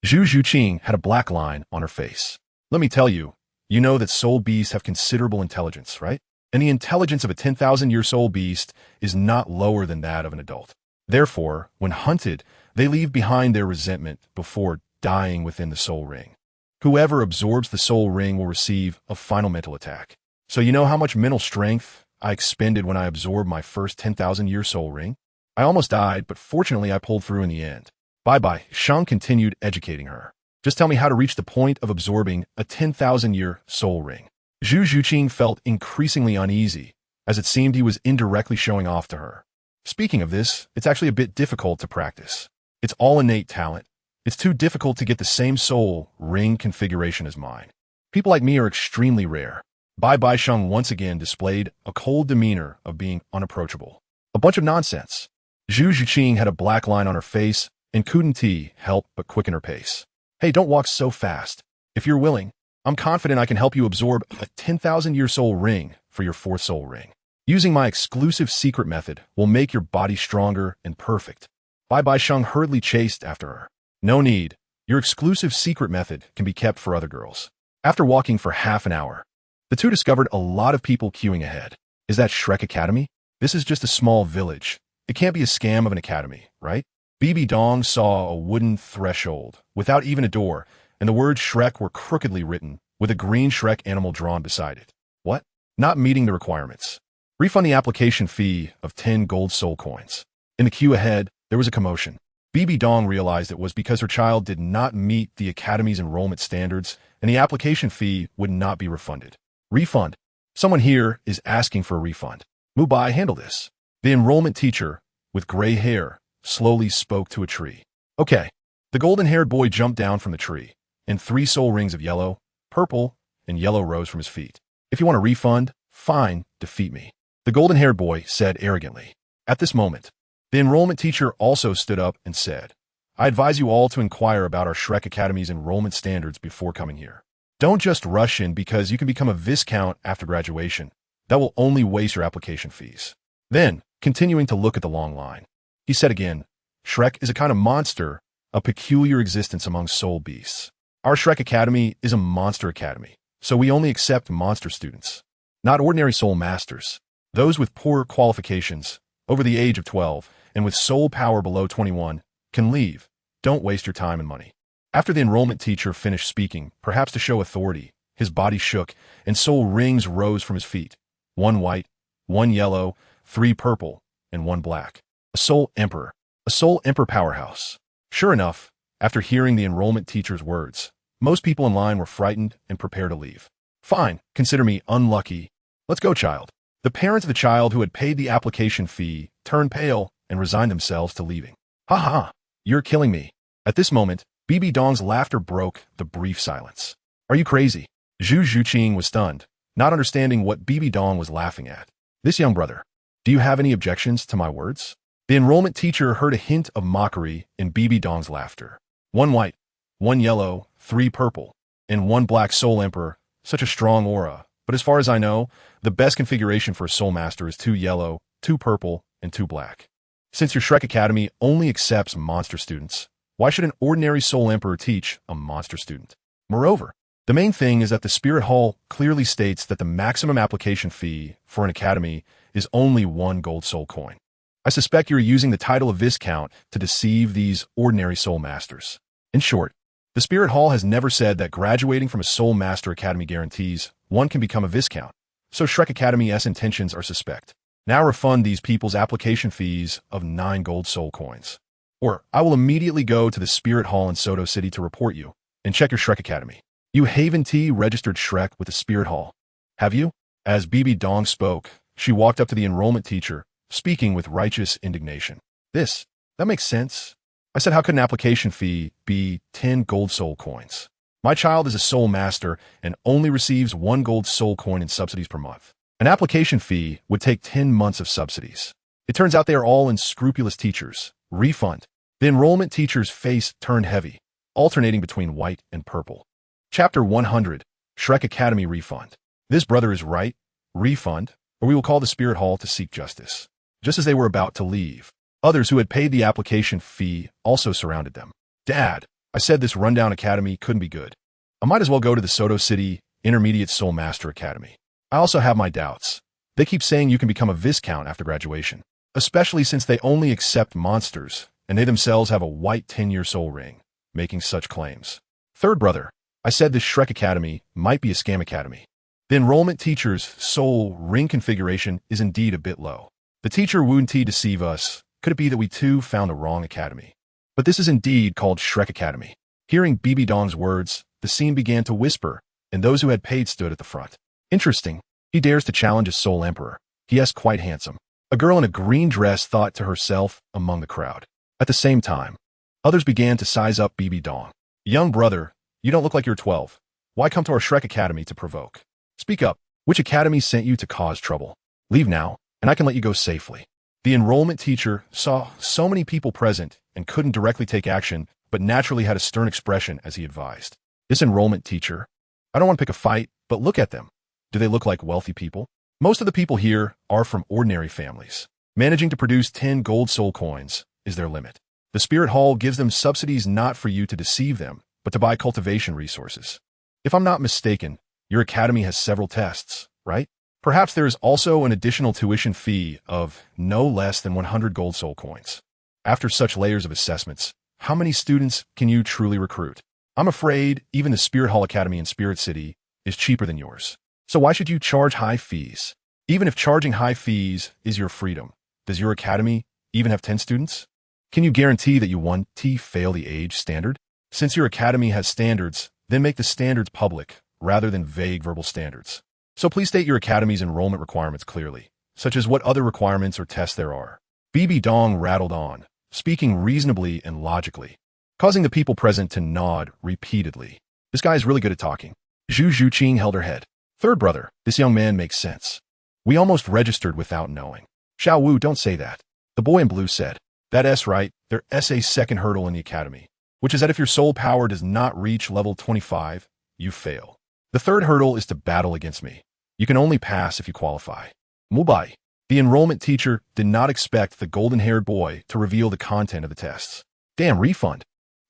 Zhu Zhuqing had a black line on her face. Let me tell you, you know that soul beasts have considerable intelligence, right? And the intelligence of a 10,000-year soul beast is not lower than that of an adult. Therefore, when hunted, they leave behind their resentment before dying within the soul ring. Whoever absorbs the soul ring will receive a final mental attack. So you know how much mental strength I expended when I absorbed my first 10,000-year soul ring? I almost died, but fortunately I pulled through in the end. BibiSheng continued educating her. Just tell me how to reach the point of absorbing a 10,000-year soul ring. Zhu Zhuqing felt increasingly uneasy, as it seemed he was indirectly showing off to her. Speaking of this, it's actually a bit difficult to practice. It's all innate talent. It's too difficult to get the same soul ring configuration as mine. People like me are extremely rare. BibiSheng once again displayed a cold demeanor of being unapproachable. A bunch of nonsense. Zhu Zhuqing had a black line on her face and couldn't help but quicken her pace. Hey, don't walk so fast. If you're willing, I'm confident I can help you absorb a 10,000-year soul ring for your 4th soul ring. Using my exclusive secret method will make your body stronger and perfect. BibiSheng hurriedly chased after her. No need. Your exclusive secret method can be kept for other girls. After walking for half an hour, the two discovered a lot of people queuing ahead. Is that Shrek Academy? This is just a small village. It can't be a scam of an academy, right? BibiDong saw a wooden threshold, without even a door, and the words Shrek were crookedly written, with a green Shrek animal drawn beside it. What? Not meeting the requirements. Refund the application fee of 10 gold soul coins. In the queue ahead, there was a commotion. BibiDong realized it was because her child did not meet the academy's enrollment standards, and the application fee would not be refunded. Refund. Someone here is asking for a refund. Mubai, handle this. The enrollment teacher, with gray hair, slowly spoke to a tree. Okay. The golden-haired boy jumped down from the tree, and 3 soul rings of yellow, purple, and yellow rose from his feet. If you want a refund, fine, defeat me. The golden-haired boy said arrogantly. At this moment, the enrollment teacher also stood up and said, I advise you all to inquire about our Shrek Academy's enrollment standards before coming here. Don't just rush in because you can become a Viscount after graduation. That will only waste your application fees. Then, continuing to look at the long line, he said again, Shrek is a kind of monster, a peculiar existence among soul beasts. Our Shrek Academy is a monster academy, so we only accept monster students, not ordinary soul masters. Those with poor qualifications, over the age of 12, and with soul power below 21, can leave. Don't waste your time and money. After the enrollment teacher finished speaking, perhaps to show authority, his body shook, and soul rings rose from his feet. 1 white, 1 yellow, 3 purple, and 1 black. A soul emperor. A soul emperor powerhouse. Sure enough, after hearing the enrollment teacher's words, most people in line were frightened and prepared to leave. Fine, consider me unlucky. Let's go, child. The parents of the child who had paid the application fee turned pale and resigned themselves to leaving. Ha ha, you're killing me. At this moment, BibiDong's laughter broke the brief silence. Are you crazy? Zhu Zhuqing was stunned, not understanding what BibiDong was laughing at. This young brother, do you have any objections to my words? The enrollment teacher heard a hint of mockery in BibiDong's laughter. 1 white, 1 yellow, 3 purple, and 1 black soul emperor, such a strong aura. But as far as I know, the best configuration for a soul master is 2 yellow, 2 purple, and 2 black. Since your Shrek Academy only accepts monster students, why should an ordinary soul emperor teach a monster student? Moreover, the main thing is that the Spirit Hall clearly states that the maximum application fee for an academy is only 1 gold soul coin. I suspect you're using the title of Viscount to deceive these ordinary soul masters. In short, the Spirit Hall has never said that graduating from a Soul Master Academy guarantees one can become a Viscount, so Shrek Academy's intentions are suspect. Now refund these people's application fees of 9 gold soul coins. Or I will immediately go to the Spirit Hall in Soto City to report you, and check your Shrek Academy. You Haven T registered Shrek with the Spirit Hall. Have you? As BibiDong spoke, she walked up to the enrollment teacher, speaking with righteous indignation. That makes sense. I said, how could an application fee be 10 gold soul coins? My child is a soul master and only receives 1 gold soul coin in subsidies per month. An application fee would take 10 months of subsidies. It turns out they are all unscrupulous teachers. Refund. The enrollment teacher's face turned heavy, alternating between white and purple. Chapter 100, Shrek Academy Refund. This brother is right. Refund, or we will call the Spirit Hall to seek justice. Just as they were about to leave, others who had paid the application fee also surrounded them. Dad, I said this rundown academy couldn't be good. I might as well go to the Soto City Intermediate Soul Master Academy. I also have my doubts. They keep saying you can become a Viscount after graduation, especially since they only accept monsters, and they themselves have a white 10-year soul ring, making such claims. Third brother, I said this Shrek Academy might be a scam academy. The enrollment teacher's soul ring configuration is indeed a bit low. The teacher wouldn't deceive us. Could it be that we too found a wrong academy? But this is indeed called Shrek Academy. Hearing BibiDong's words, the scene began to whisper, and those who had paid stood at the front. Interesting. He dares to challenge a soul emperor. He is quite handsome. A girl in a green dress thought to herself among the crowd. At the same time, others began to size up BibiDong. Young brother, you don't look like you're 12. Why come to our Shrek Academy to provoke? Speak up. Which academy sent you to cause trouble? Leave now, and I can let you go safely. The enrollment teacher saw so many people present and couldn't directly take action, but naturally had a stern expression as he advised. This enrollment teacher, I don't want to pick a fight, but look at them. Do they look like wealthy people? Most of the people here are from ordinary families. Managing to produce 10 gold soul coins is their limit. The Spirit Hall gives them subsidies not for you to deceive them, but to buy cultivation resources. If I'm not mistaken, your academy has several tests, right? Perhaps there is also an additional tuition fee of no less than 100 gold soul coins. After such layers of assessments, how many students can you truly recruit? I'm afraid even the Spirit Hall Academy in Spirit City is cheaper than yours. So why should you charge high fees? Even if charging high fees is your freedom, does your academy even have 10 students? Can you guarantee that you won't fail the age standard? Since your academy has standards, then make the standards public rather than vague verbal standards. So please state your academy's enrollment requirements clearly, such as what other requirements or tests there are. BibiDong rattled on, speaking reasonably and logically, causing the people present to nod repeatedly. This guy is really good at talking. Zhu Zhuqing held her head. Third brother, this young man makes sense. We almost registered without knowing. Xiao Wu, don't say that. The boy in blue said. That's right, there's a second hurdle in the academy, which is that if your soul power does not reach level 25, you fail. The third hurdle is to battle against me. You can only pass if you qualify. Mubai. The enrollment teacher did not expect the golden-haired boy to reveal the content of the tests. Damn, refund.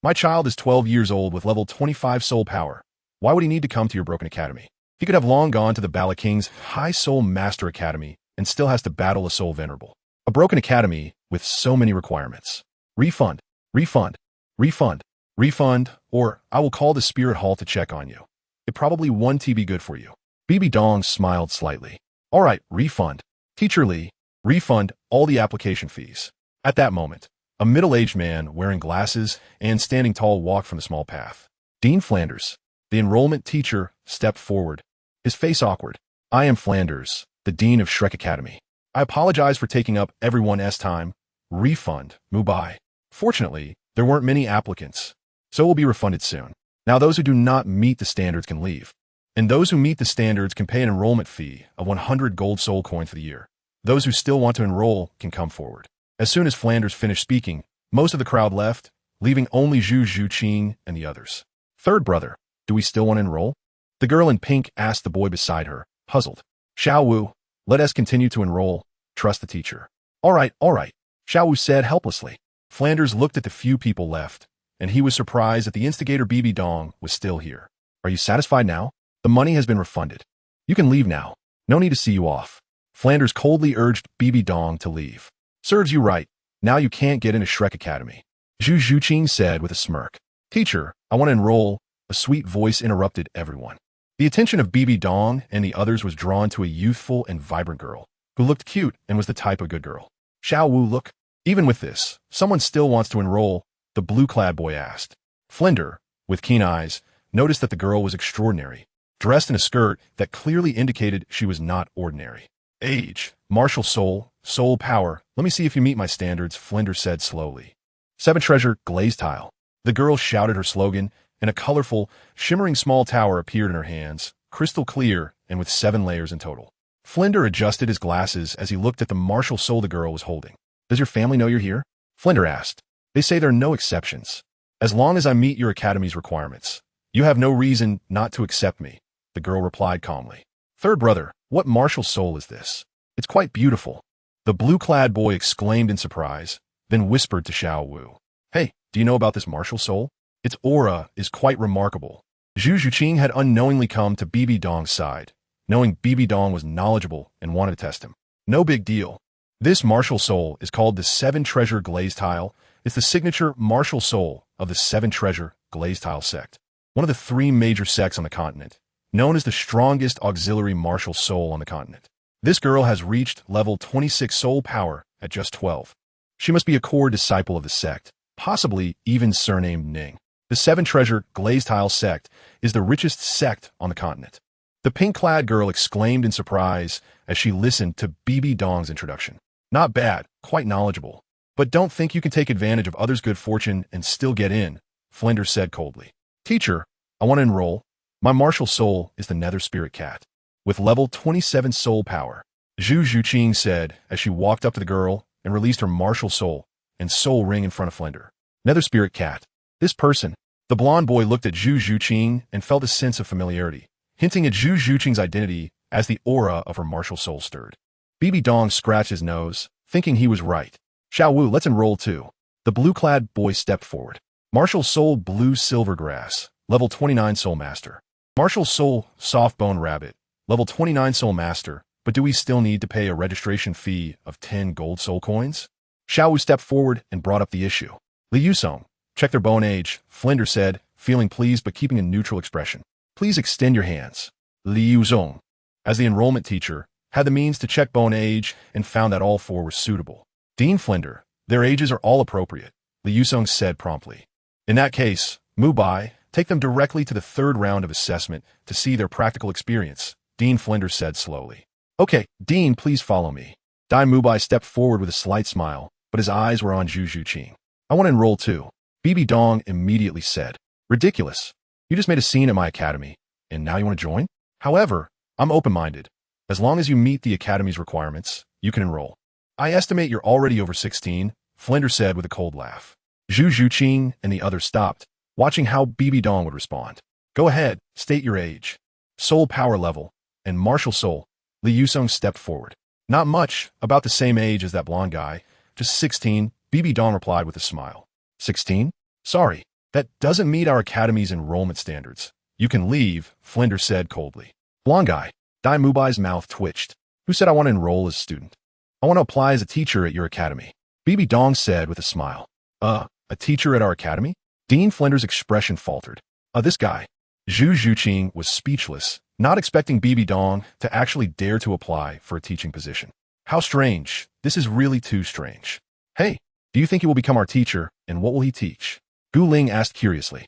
My child is 12 years old with level 25 soul power. Why would he need to come to your broken academy? He could have long gone to the Bala King's High Soul Master Academy and still has to battle a soul venerable. A broken academy with so many requirements. Refund, refund, refund, refund, or I will call the spirit hall to check on you. It probably won't be good for you. Bibi Dong smiled slightly. All right, refund. Teacher Lee, refund all the application fees. At that moment, a middle-aged man wearing glasses and standing tall walked from the small path. Dean Flanders, the enrollment teacher, stepped forward, his face awkward. I am Flanders, the dean of Shrek Academy. I apologize for taking up everyone's time. Refund, Mubai. Fortunately, there weren't many applicants, so it will be refunded soon. Now those who do not meet the standards can leave, and those who meet the standards can pay an enrollment fee of 100 gold soul coins for the year. Those who still want to enroll can come forward. As soon as Flanders finished speaking, most of the crowd left, leaving only Zhu Zhuqing and the others. Third brother, do we still want to enroll? The girl in pink asked the boy beside her, puzzled. Xiao Wu, let us continue to enroll. Trust the teacher. All right, Xiao Wu said helplessly. Flanders looked at the few people left, and he was surprised that the instigator Bibi Dong was still here. Are you satisfied now? The money has been refunded. You can leave now. No need to see you off. Flanders coldly urged Bibi Dong to leave. Serves you right. Now you can't get into Shrek Academy. Zhu Zhuqing said with a smirk. Teacher, I want to enroll. A sweet voice interrupted everyone. The attention of Bibi Dong and the others was drawn to a youthful and vibrant girl, who looked cute and was the type of good girl. Xiao Wu, look. Even with this, someone still wants to enroll, the blue-clad boy asked. Flinder, with keen eyes, noticed that the girl was extraordinary, dressed in a skirt that clearly indicated she was not ordinary. Age, martial soul, soul power, let me see if you meet my standards, Flinder said slowly. 7 treasure, glazed tile. The girl shouted her slogan, and a colorful, shimmering small tower appeared in her hands, crystal clear and with 7 layers in total. Flinder adjusted his glasses as he looked at the martial soul the girl was holding. Does your family know you're here? Flinder asked. They say there are no exceptions. As long as I meet your academy's requirements, you have no reason not to accept me, the girl replied calmly. Third brother, what martial soul is this? It's quite beautiful. The blue-clad boy exclaimed in surprise, then whispered to Xiao Wu. Hey, do you know about this martial soul? Its aura is quite remarkable. Zhu Zhuqing had unknowingly come to Bibi Dong's side, knowing Bibi Dong was knowledgeable and wanted to test him. No big deal. This martial soul is called the 7 treasure glazed tile. It's the signature martial soul of the 7 treasure glazed tile sect, one of the 3 major sects on the continent, known as the strongest auxiliary martial soul on the continent. This girl has reached level 26 soul power at just 12. She must be a core disciple of the sect, possibly even surnamed Ning. The 7 treasure glazed tile sect is the richest sect on the continent. The pink-clad girl exclaimed in surprise as she listened to Bibi Dong's introduction. Not bad, quite knowledgeable. But don't think you can take advantage of others' good fortune and still get in, Flinder said coldly. Teacher, I want to enroll. My martial soul is the Nether Spirit Cat, with level 27 soul power, Zhu Zhuqing said as she walked up to the girl and released her martial soul and soul ring in front of Flinder. Nether Spirit Cat. This person. The blonde boy looked at Zhu Zhuqing and felt a sense of familiarity, hinting at Zhu Zhuqing's identity as the aura of her martial soul stirred. Bibi Dong scratched his nose, thinking he was right. Xiao Wu, let's enroll too. The blue-clad boy stepped forward. Martial Soul Blue Silver Grass, level 29 Soul Master. Martial Soul Soft Bone Rabbit, level 29 Soul Master, but do we still need to pay a registration fee of 10 gold soul coins? Xiao Wu stepped forward and brought up the issue. Li Yusong, check their bone age, Flinder said, feeling pleased but keeping a neutral expression. Please extend your hands. Li Yusong, as the enrollment teacher, had the means to check bone age and found that all 4 were suitable. Dean Flinder, their ages are all appropriate, Li Yusong said promptly. In that case, Mubai, take them directly to the 3rd round of assessment to see their practical experience, Dean Flinder said slowly. Okay, Dean, please follow me. Dai Mubai stepped forward with a slight smile, but his eyes were on Zhu Zhuqing. I want to enroll too, Bibi Dong immediately said. Ridiculous. You just made a scene at my academy, and now you want to join? However, I'm open-minded. As long as you meet the academy's requirements, you can enroll. I estimate you're already over 16, Flinder said with a cold laugh. Zhu Zhuqing and the others stopped, watching how Bibi Dong would respond. Go ahead, state your age. soul power level, and martial soul, Li Yusong stepped forward. Not much, about the same age as that blonde guy. Just 16, Bibi Dong replied with a smile. 16? Sorry, that doesn't meet our academy's enrollment standards. You can leave, Flinders said coldly. Blonde guy, Dai Mubai's mouth twitched. Who said I want to enroll as a student? I want to apply as a teacher at your academy. Bibi Dong said with a smile. A teacher at our academy? Dean Flinders' expression faltered. This guy. Zhu Zhuqing was speechless, not expecting Bibi Dong to actually dare to apply for a teaching position. How strange. This is really too strange. Hey, do you think he will become our teacher, and what will he teach? Gu Ling asked curiously.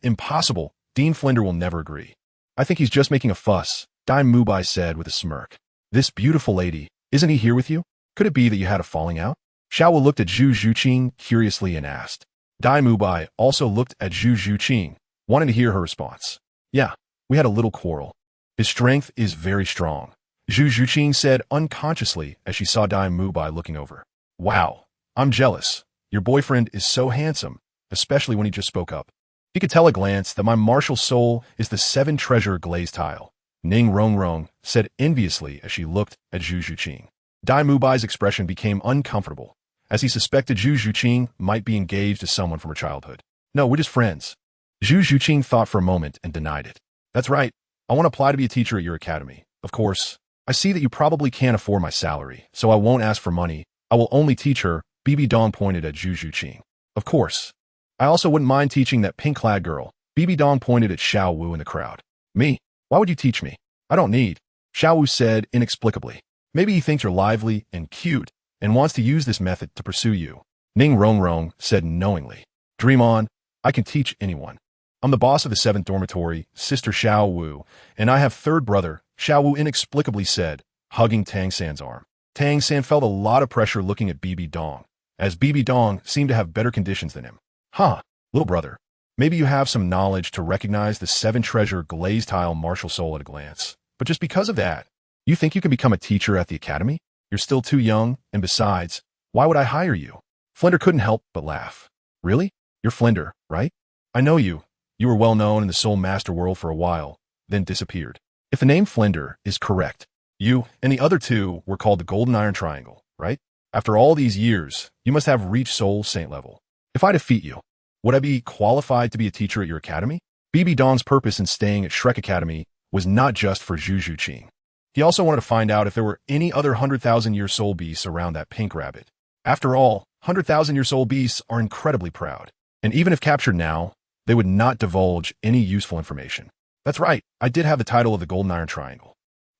Impossible. Dean Flinder will never agree. I think he's just making a fuss, Dai Mubai said with a smirk. This beautiful lady, isn't he here with you? Could it be that you had a falling out? Xiao looked at Zhu Zhuqing curiously and asked. Dai Mubai also looked at Zhu Zhuqing, wanting to hear her response. Yeah, we had a little quarrel. His strength is very strong, Zhu Zhuqing said unconsciously as she saw Dai Mubai looking over. Wow, I'm jealous. Your boyfriend is so handsome, especially when he just spoke up. He could tell at a glance that my martial soul is the 7-treasure glazed tile, Ning Rongrong said enviously as she looked at Zhu Zhuqing. Dai Mubai's expression became uncomfortable, as he suspected Zhu Zhuqing might be engaged to someone from her childhood. No, we're just friends. Zhu Zhuqing thought for a moment and denied it. That's right. I want to apply to be a teacher at your academy. Of course, I see that you probably can't afford my salary, so I won't ask for money. I will only teach her, Bibi Dong pointed at Zhu Zhuqing. Of course. I also wouldn't mind teaching that pink-clad girl. Bibi Dong pointed at Xiao Wu in the crowd. Me? Why would you teach me? I don't need. Xiao Wu said inexplicably. Maybe he thinks you're lively and cute and wants to use this method to pursue you. Ning Rongrong said knowingly. Dream on. I can teach anyone. I'm the boss of the 7th dormitory, Sister Xiao Wu, and I have 3rd brother, Xiao Wu inexplicably said, hugging Tang San's arm. Tang San felt a lot of pressure looking at Bibi Dong, as Bibi Dong seemed to have better conditions than him. Huh, little brother. Maybe you have some knowledge to recognize the 7-treasure glazed tile martial soul at a glance. But just because of that, you think you can become a teacher at the academy? You're still too young, and besides, why would I hire you? Flinder couldn't help but laugh. Really? You're Flinder, right? I know you. You were well known in the Soul Master world for a while, then disappeared. If the name Flinder is correct, you and the other 2 were called the Golden Iron Triangle, right? After all these years, you must have reached Soul Saint level. If I defeat you, would I be qualified to be a teacher at your academy? Bibi Dong's purpose in staying at Shrek Academy was not just for Zhu Zhuqing. He also wanted to find out if there were any other 100,000-year soul beasts around that pink rabbit. After all, 100,000-year soul beasts are incredibly proud, and even if captured now, they would not divulge any useful information. That's right, I did have the title of the Golden Iron Triangle.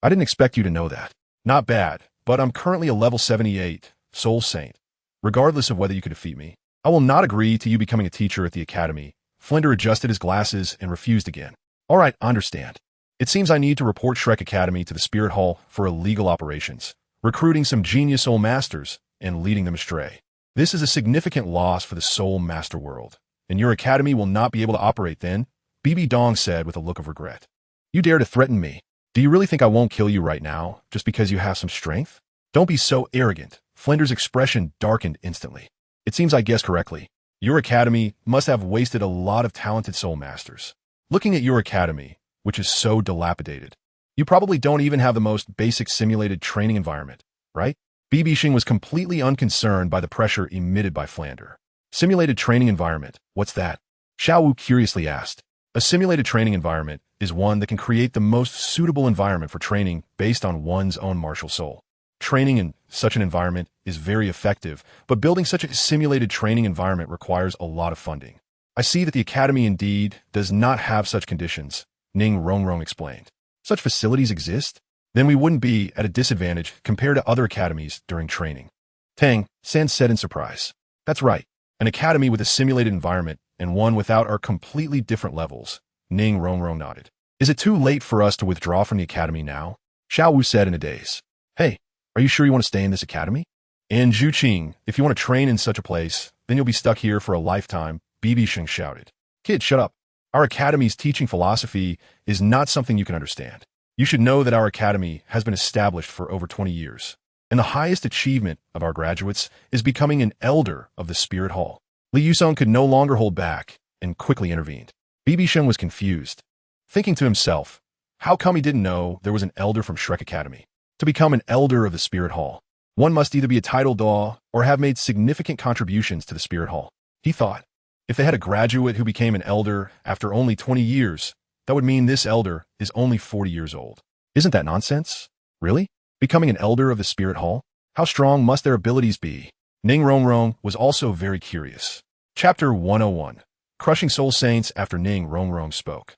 I didn't expect you to know that. Not bad, but I'm currently a level 78, Soul Saint. Regardless of whether you could defeat me, I will not agree to you becoming a teacher at the academy. Flinder adjusted his glasses and refused again. All right, I understand. It seems I need to report Shrek Academy to the Spirit Hall for illegal operations, recruiting some genius soul masters and leading them astray. This is a significant loss for the Soul Master world, and your academy will not be able to operate then, Bibi Dong said with a look of regret. You dare to threaten me. Do you really think I won't kill you right now, just because you have some strength? Don't be so arrogant. Flinder's expression darkened instantly. It seems I guessed correctly. Your academy must have wasted a lot of talented soul masters. Looking at your academy, which is so dilapidated, you probably don't even have the most basic simulated training environment, right? BibiSheng was completely unconcerned by the pressure emitted by Flander. Simulated training environment, what's that? Xiao Wu curiously asked. A simulated training environment is one that can create the most suitable environment for training based on one's own martial soul. Training in such an environment is very effective, but building such a simulated training environment requires a lot of funding. I see that the academy indeed does not have such conditions, Ning Rongrong explained. Such facilities exist? Then we wouldn't be at a disadvantage compared to other academies during training. Tang San said in surprise. That's right. An academy with a simulated environment and one without are completely different levels. Ning Rongrong nodded. Is it too late for us to withdraw from the academy now? Xiao Wu said in a daze. Hey, are you sure you want to stay in this academy? And Zhuqing, if you want to train in such a place, then you'll be stuck here for a lifetime, BibiSheng shouted. Kid, shut up. Our academy's teaching philosophy is not something you can understand. You should know that our academy has been established for over 20 years, and the highest achievement of our graduates is becoming an elder of the Spirit Hall. Li Yusong could no longer hold back and quickly intervened. BibiSheng was confused, thinking to himself, How come he didn't know there was an elder from Shrek Academy? To become an elder of the Spirit Hall, one must either be a titled Daw or have made significant contributions to the Spirit Hall. He thought, if they had a graduate who became an elder after only 20 years, that would mean this elder is only 40 years old. Isn't that nonsense? Really? Becoming an elder of the Spirit Hall? How strong must their abilities be? Ning Rongrong was also very curious. Chapter 101. Crushing Soul Saints after Ning Rongrong spoke.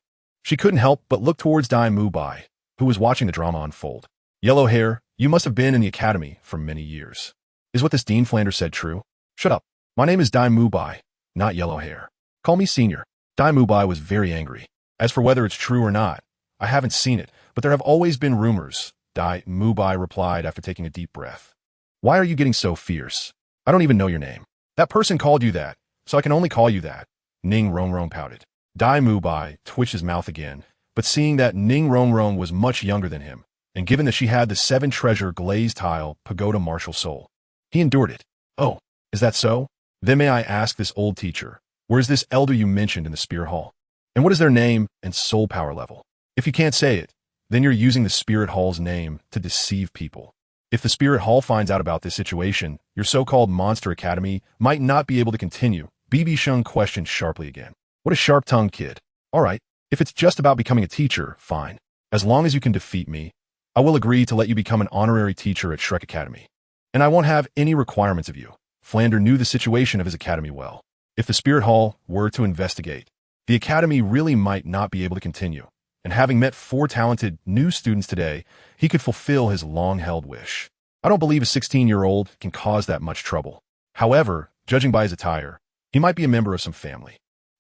She couldn't help but look towards Dai Mubai, who was watching the drama unfold. Yellow hair, you must have been in the academy for many years. Is what this Dean Flanders said true? Shut up. My name is Dai Mubai, not Yellow Hair. Call me Senior. Dai Mubai was very angry. As for whether it's true or not, I haven't seen it, but there have always been rumors, Dai Mubai replied after taking a deep breath. Why are you getting so fierce? I don't even know your name. That person called you that, so I can only call you that. Ning Rongrong pouted. Dai Mubai twitched his mouth again, but seeing that Ning Rongrong was much younger than him, and given that she had the 7-treasure glazed tile pagoda martial soul, he endured it. Oh, is that so? Then may I ask this old teacher, where is this elder you mentioned in the Spirit Hall? And what is their name and soul power level? If you can't say it, then you're using the Spirit Hall's name to deceive people. If the Spirit Hall finds out about this situation, your so-called Monster Academy might not be able to continue. BibiSheng questioned sharply again. What a sharp-tongued kid. All right, if it's just about becoming a teacher, fine. As long as you can defeat me, I will agree to let you become an honorary teacher at Shrek Academy. And I won't have any requirements of you. Flander knew the situation of his academy well. If the Spirit Hall were to investigate, the academy really might not be able to continue. And having met 4 talented new students today, he could fulfill his long-held wish. I don't believe a 16-year-old can cause that much trouble. However, judging by his attire, he might be a member of some family.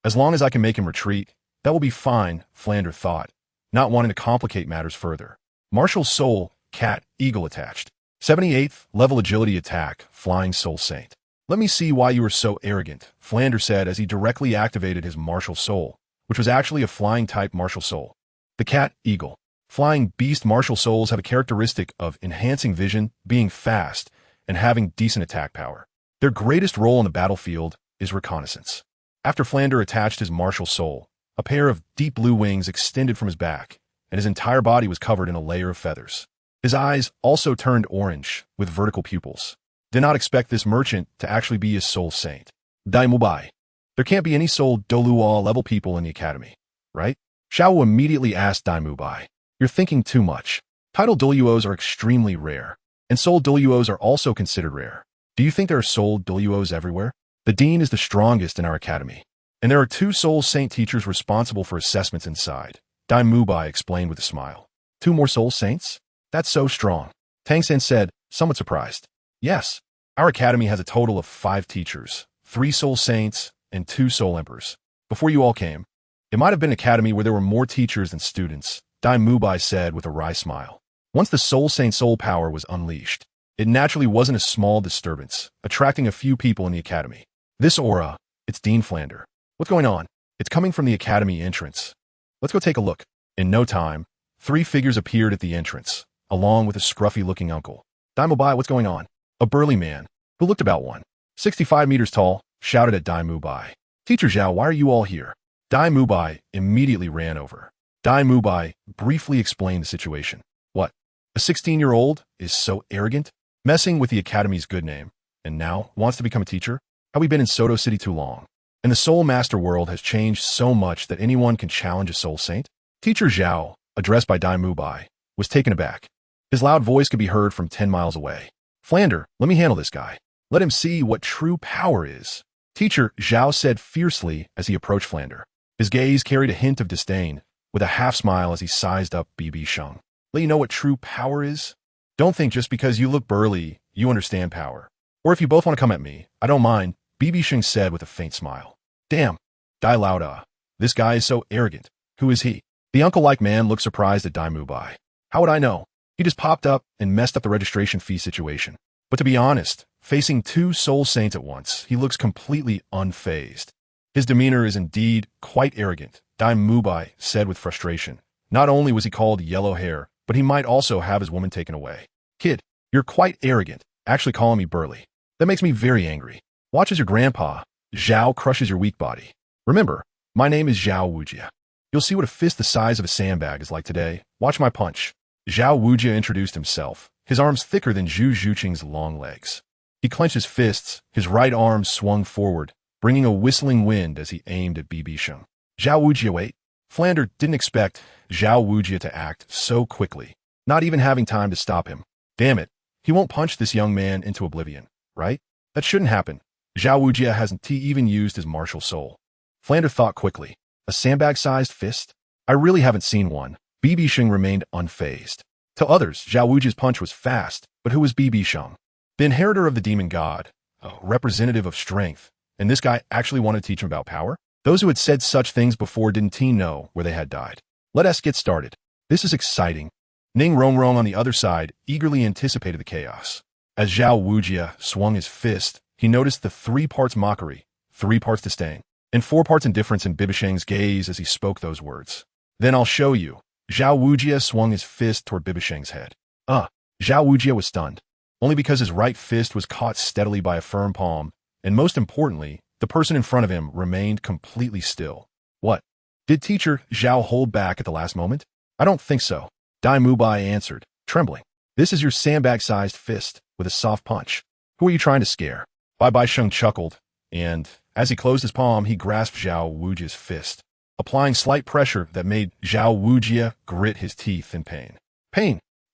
As long as I can make him retreat, that will be fine, Flander thought, not wanting to complicate matters further. Martial Soul, Cat, Eagle attached. 78th level agility attack, Flying Soul Saint. Let me see why you are so arrogant, Flander said as he directly activated his Martial Soul, which was actually a flying type Martial Soul. The Cat, Eagle. Flying Beast Martial Souls have a characteristic of enhancing vision, being fast, and having decent attack power. Their greatest role on the battlefield is reconnaissance. After Flander attached his Martial Soul, a pair of deep blue wings extended from his back, and his entire body was covered in a layer of feathers. His eyes also turned orange, with vertical pupils. Did not expect this merchant to actually be a Soul Saint. Dai Mubai. There can't be any Soul Douluo level people in the academy, right? Xiao immediately asked Dai Mubai. You're thinking too much. Title Douluos are extremely rare, and Soul Douluos are also considered rare. Do you think there are Soul Douluos everywhere? The Dean is the strongest in our academy, and there are 2 Soul Saint teachers responsible for assessments inside. Dai Mubai explained with a smile. 2 more Soul Saints? That's so strong. Tang Sen said, somewhat surprised. Yes, our academy has a total of 5 teachers, 3 Soul Saints, and 2 Soul Emperors. Before you all came, it might have been an academy where there were more teachers than students, Dai Mubai said with a wry smile. Once the Soul Saint soul power was unleashed, it naturally wasn't a small disturbance, attracting a few people in the academy. This aura, it's Dean Flander. What's going on? It's coming from the academy entrance. Let's go take a look. In no time, 3 figures appeared at the entrance, along with a scruffy-looking uncle. Dai Mubai, what's going on? A burly man, who looked about 165 meters tall, shouted at Dai Mubai. Teacher Zhao, why are you all here? Dai Mubai immediately ran over. Dai Mubai briefly explained the situation. What? A 16-year-old is so arrogant? Messing with the academy's good name, and now wants to become a teacher? Have we been in Soto City too long? And the Soul Master world has changed so much that anyone can challenge a Soul Saint? Teacher Zhao, addressed by Dai Mubai, was taken aback. His loud voice could be heard from 10 miles away. Flander, let me handle this guy. Let him see what true power is. Teacher Zhao said fiercely as he approached Flander. His gaze carried a hint of disdain, with a half-smile as he sized up BibiSheng. Let you know what true power is? Don't think just because you look burly, you understand power. Or if you both want to come at me, I don't mind, BibiSheng said with a faint smile. Damn, Dai Lauda. This guy is so arrogant. Who is he? The uncle-like man looked surprised at Dai Mubai. How would I know? He just popped up and messed up the registration fee situation. But to be honest, facing 2 Soul Saints at once, he looks completely unfazed. His demeanor is indeed quite arrogant, Dai Mubai said with frustration. Not only was he called Yellow Hair, but he might also have his woman taken away. Kid, you're quite arrogant, actually calling me burly. That makes me very angry. Watch as your grandpa, Zhao, crushes your weak body. Remember, my name is Zhao Wujia. You'll see what a fist the size of a sandbag is like today. Watch my punch. Zhao Wujia introduced himself, his arms thicker than Zhu Zhuqing's long legs. He clenched his fists, his right arm swung forward, bringing a whistling wind as he aimed at BibiSheng. Zhao Wujia, wait. Flander didn't expect Zhao Wujia to act so quickly, not even having time to stop him. Damn it, he won't punch this young man into oblivion, right? That shouldn't happen. Zhao Wujia hasn't even used his martial soul. Flander thought quickly. A sandbag-sized fist? I really haven't seen one. BibiSheng remained unfazed. To others, Zhao Wujia's punch was fast, but who was BibiSheng? The inheritor of the demon god, a representative of strength, and this guy actually wanted to teach him about power? Those who had said such things before didn't know where they had died. Let us get started. This is exciting. Ning Rongrong on the other side eagerly anticipated the chaos. As Zhao Wujia swung his fist, he noticed the 3 parts mockery, 3 parts disdain, and 4 parts indifference in BibiSheng's gaze as he spoke those words. Then I'll show you. Zhao Wujia swung his fist toward BibiSheng's head. Zhao Wujia was stunned, only because his right fist was caught steadily by a firm palm, and most importantly, the person in front of him remained completely still. What? Did teacher Zhao hold back at the last moment? I don't think so. Dai Mubai answered, trembling. This is your sandbag-sized fist, with a soft punch. Who are you trying to scare? BibiSheng chuckled, and, as he closed his palm, he grasped Zhao Wujia's fist, applying slight pressure that made Zhao Wujia grit his teeth in pain.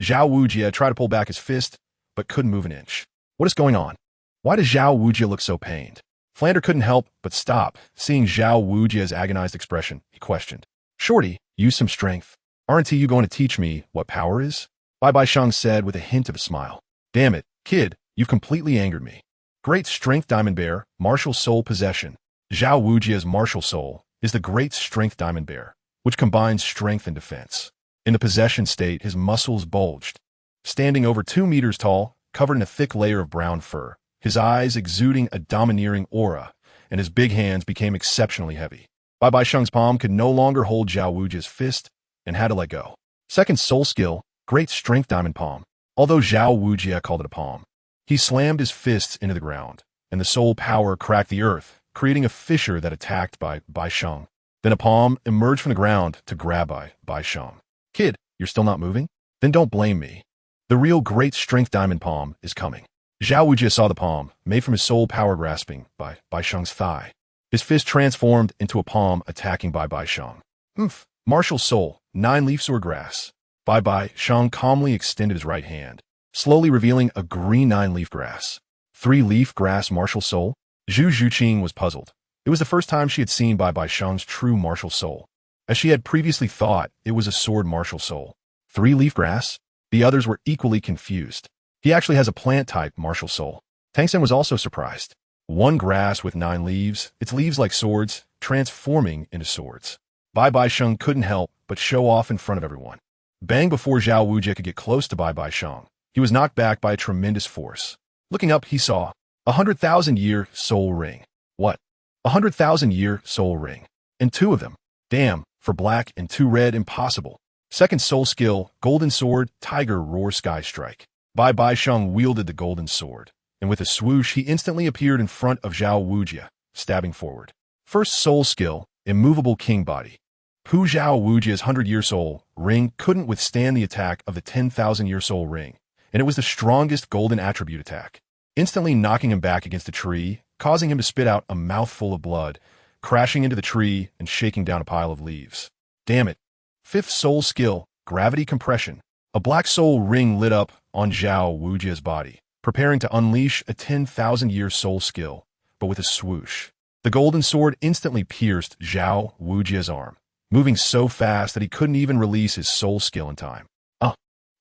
Zhao Wujia tried to pull back his fist, but couldn't move an inch. What is going on? Why does Zhao Wujia look so pained? Flander couldn't help but stop, seeing Zhao Wujia's agonized expression. He questioned. Shorty, use some strength. Aren't you going to teach me what power is? BibiSheng said with a hint of a smile. Damn it, kid, you've completely angered me. Great Strength Diamond Bear, Martial Soul Possession. Zhao Wujia's martial soul is the Great Strength Diamond Bear, which combines strength and defense. In the possession state, his muscles bulged. Standing over 2 meters tall, covered in a thick layer of brown fur, his eyes exuding a domineering aura, and his big hands became exceptionally heavy. BibiSheng's palm could no longer hold Zhao Wujia's fist and had to let go. Second soul skill, Great Strength Diamond Palm. Although Zhao Wujia called it a palm, he slammed his fists into the ground, and the soul power cracked the earth, creating a fissure that attacked BibiSheng. Then a palm emerged from the ground to grab BibiSheng. Kid, you're still not moving? Then don't blame me. The real Great Strength Diamond Palm is coming. Zhao Wujia saw the palm, made from his soul power grasping BibiSheng's thigh. His fist transformed into a palm attacking BibiSheng. Martial Soul, 9-leaf swordgrass. BibiSheng calmly extended his right hand, slowly revealing a green 9-leaf grass. 3-leaf grass martial soul? Zhu Zhuqing was puzzled. It was the first time she had seen BibiSheng's true martial soul, as she had previously thought it was a sword martial soul. 3-leaf grass? The others were equally confused. He actually has a plant-type martial soul. Tang Sen was also surprised. 1 grass with 9 leaves, its leaves like swords, transforming into swords. BibiSheng couldn't help but show off in front of everyone. Bang! Before Zhao Wujia could get close to BibiSheng, he was knocked back by a tremendous force. Looking up, he saw a 100,000-year soul ring. What? 100,000-year soul ring. And 2 of them. Damn, for black and 2 red, impossible. Second soul skill, Golden Sword, Tiger Roar Sky Strike. BibiSheng wielded the golden sword, and with a swoosh, he instantly appeared in front of Zhao Wujia, stabbing forward. First soul skill, Immovable King Body. Pu Zhao Wujia's 100-year soul ring couldn't withstand the attack of the 10,000-year soul ring, and it was the strongest golden attribute attack, instantly knocking him back against a tree, causing him to spit out a mouthful of blood, crashing into the tree and shaking down a pile of leaves. Damn it. Fifth soul skill, Gravity Compression. A black soul ring lit up on Zhao Wujia's body, preparing to unleash a 10,000-year soul skill, but with a swoosh. The golden sword instantly pierced Zhao Wujia's arm, moving so fast that he couldn't even release his soul skill in time.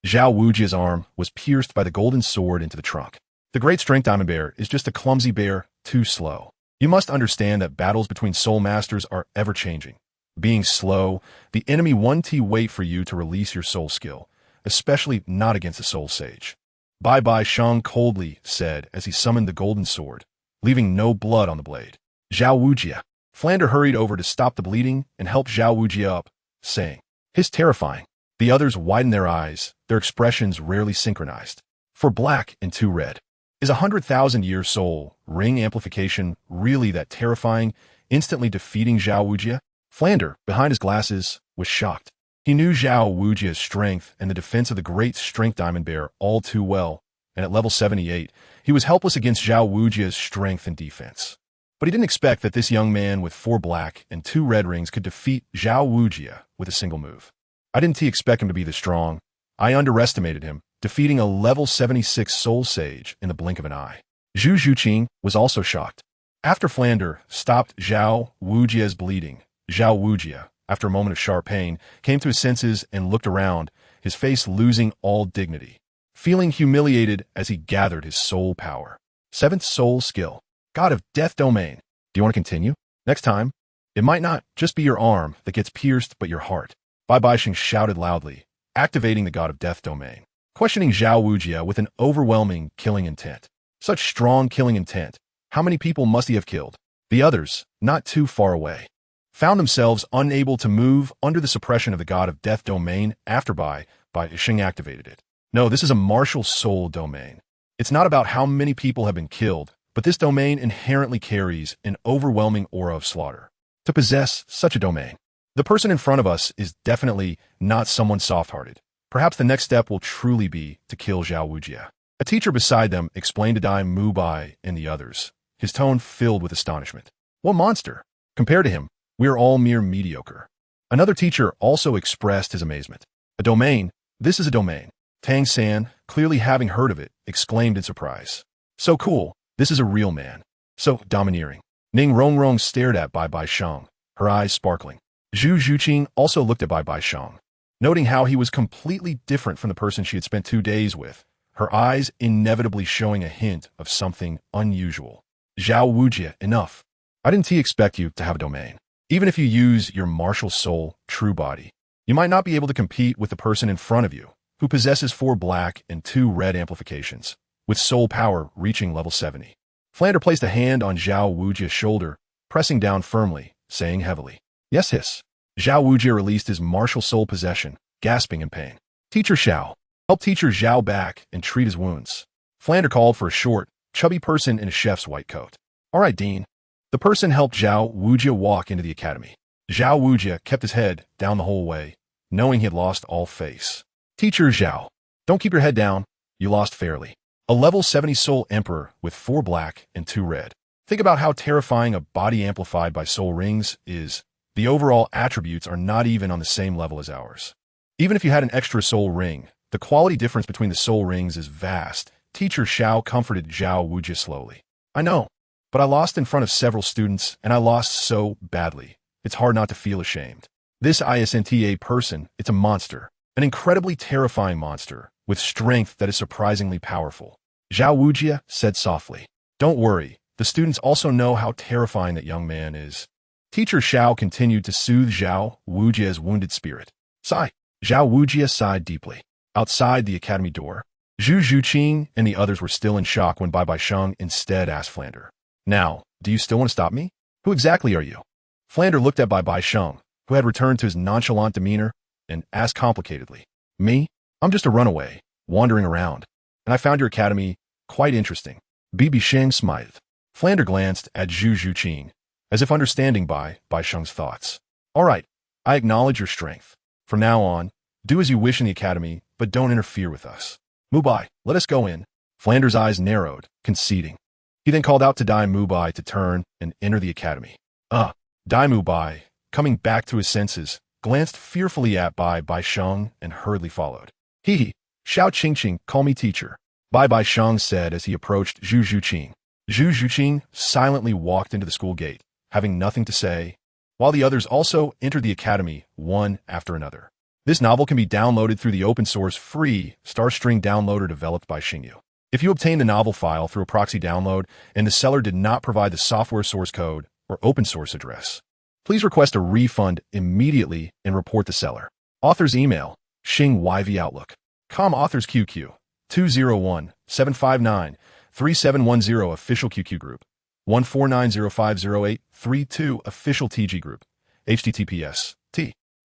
Zhao Wujia's arm was pierced by the golden sword into the trunk. The Great Strength Diamond Bear is just a clumsy bear, too slow. You must understand that battles between soul masters are ever-changing. Being slow, the enemy won't wait for you to release your soul skill, especially not against a soul sage. BibiSheng coldly said as he summoned the golden sword, leaving no blood on the blade. Zhao Wujia. Flander hurried over to stop the bleeding and help Zhao Wujia up, saying, "He's terrifying." The others widened their eyes, their expressions rarely synchronized. For black and 2 red. Is a 100,000-year soul ring amplification really that terrifying, instantly defeating Zhao Wujia? Flander, behind his glasses, was shocked. He knew Zhao Wujia's strength and the defense of the great strength diamond bear all too well, and at level 78, he was helpless against Zhao Wujia's strength and defense. But he didn't expect that this young man with 4 black and 2 red rings could defeat Zhao Wujia with a single move. I didn't expect him to be this strong. I underestimated him, defeating a level 76 Soul Sage in the blink of an eye. Zhu Zhuqing was also shocked. After Flander stopped Zhao Wujia's bleeding, Zhao Wujia, after a moment of sharp pain, came to his senses and looked around, his face losing all dignity, feeling humiliated as he gathered his soul power. 7th soul skill, God of Death Domain. Do you want to continue? Next time, it might not just be your arm that gets pierced, but your heart. BibiSheng shouted loudly, activating the God of Death Domain, questioning Zhao Wujia with an overwhelming killing intent. Such strong killing intent. How many people must he have killed? The others, not too far away, found themselves unable to move under the suppression of the God of Death Domain after BibiSheng activated it. No, this is a martial soul domain. It's not about how many people have been killed, but this domain inherently carries an overwhelming aura of slaughter. To possess such a domain, the person in front of us is definitely not someone soft-hearted. Perhaps the next step will truly be to kill Zhao Wujia. A teacher beside them explained to Dai Mubai and the others, his tone filled with astonishment. What monster? Compared to him, we are all mere mediocre. Another teacher also expressed his amazement. A domain? This is a domain. Tang San, clearly having heard of it, exclaimed in surprise. So cool, this is a real man. So domineering. Ning Rongrong stared at BibiSheng, her eyes sparkling. Zhu Zhuqing also looked at BibiSheng, noting how he was completely different from the person she had spent 2 days with, her eyes inevitably showing a hint of something unusual. Zhao Wujia, enough. I didn't expect you to have a domain. Even if you use your martial soul, true body, you might not be able to compete with the person in front of you, who possesses 4 black and 2 red amplifications, with soul power reaching level 70. Flander placed a hand on Zhao Wujia's shoulder, pressing down firmly, saying heavily, "Yes, hiss." Zhao Wujia released his martial soul possession, gasping in pain. Teacher Xiao, help Teacher Zhao back and treat his wounds. Flander called for a short, chubby person in a chef's white coat. All right, Dean. The person helped Zhao Wujia walk into the academy. Zhao Wujia kept his head down the whole way, knowing he had lost all face. Teacher Zhao, don't keep your head down. You lost fairly. A level 70 soul emperor with 4 black and 2 red. Think about how terrifying a body amplified by soul rings is. The overall attributes are not even on the same level as ours. Even if you had an extra soul ring, the quality difference between the soul rings is vast. Teacher Xiao comforted Zhao Wujia slowly. I know, but I lost in front of several students, and I lost so badly. It's hard not to feel ashamed. This ISNTA person, it's a monster. An incredibly terrifying monster, with strength that is surprisingly powerful. Zhao Wujia said softly. Don't worry, the students also know how terrifying that young man is. Teacher Xiao continued to soothe Zhao Wujia's wounded spirit. Sigh. Zhao Wujia sighed deeply. Outside the academy door, Zhu Zhuqing and the others were still in shock when BibiSheng instead asked Flander. Now, do you still want to stop me? Who exactly are you? Flander looked at BibiSheng, who had returned to his nonchalant demeanor, and asked complicatedly. Me? I'm just a runaway, wandering around, and I found your academy quite interesting. BibiSheng smiled. Flander glanced at Zhu Zhuqing, as if understanding BibiSheng's thoughts. All right, I acknowledge your strength. From now on, do as you wish in the academy, but don't interfere with us. Mubai, let us go in. Flander's eyes narrowed, conceding. He then called out to Dai Mubai to turn and enter the academy. Dai Mubai, coming back to his senses, glanced fearfully at BibiSheng and hurriedly followed. Hee, Xiao Qingqing, call me teacher. BibiSheng said as he approached Zhu Zhuqing. Zhu Zhuqing silently walked into the school gate, having nothing to say, while the others also entered the academy one after another. This novel can be downloaded through the open-source free Starstring downloader developed by Xingyu. If you obtain the novel file through a proxy download and the seller did not provide the software source code or open-source address, please request a refund immediately and report the seller. Author's email, xingyvoutlook.com. Author's QQ, 201-759-3710. Official QQ group, 149050832. Official TG group, https,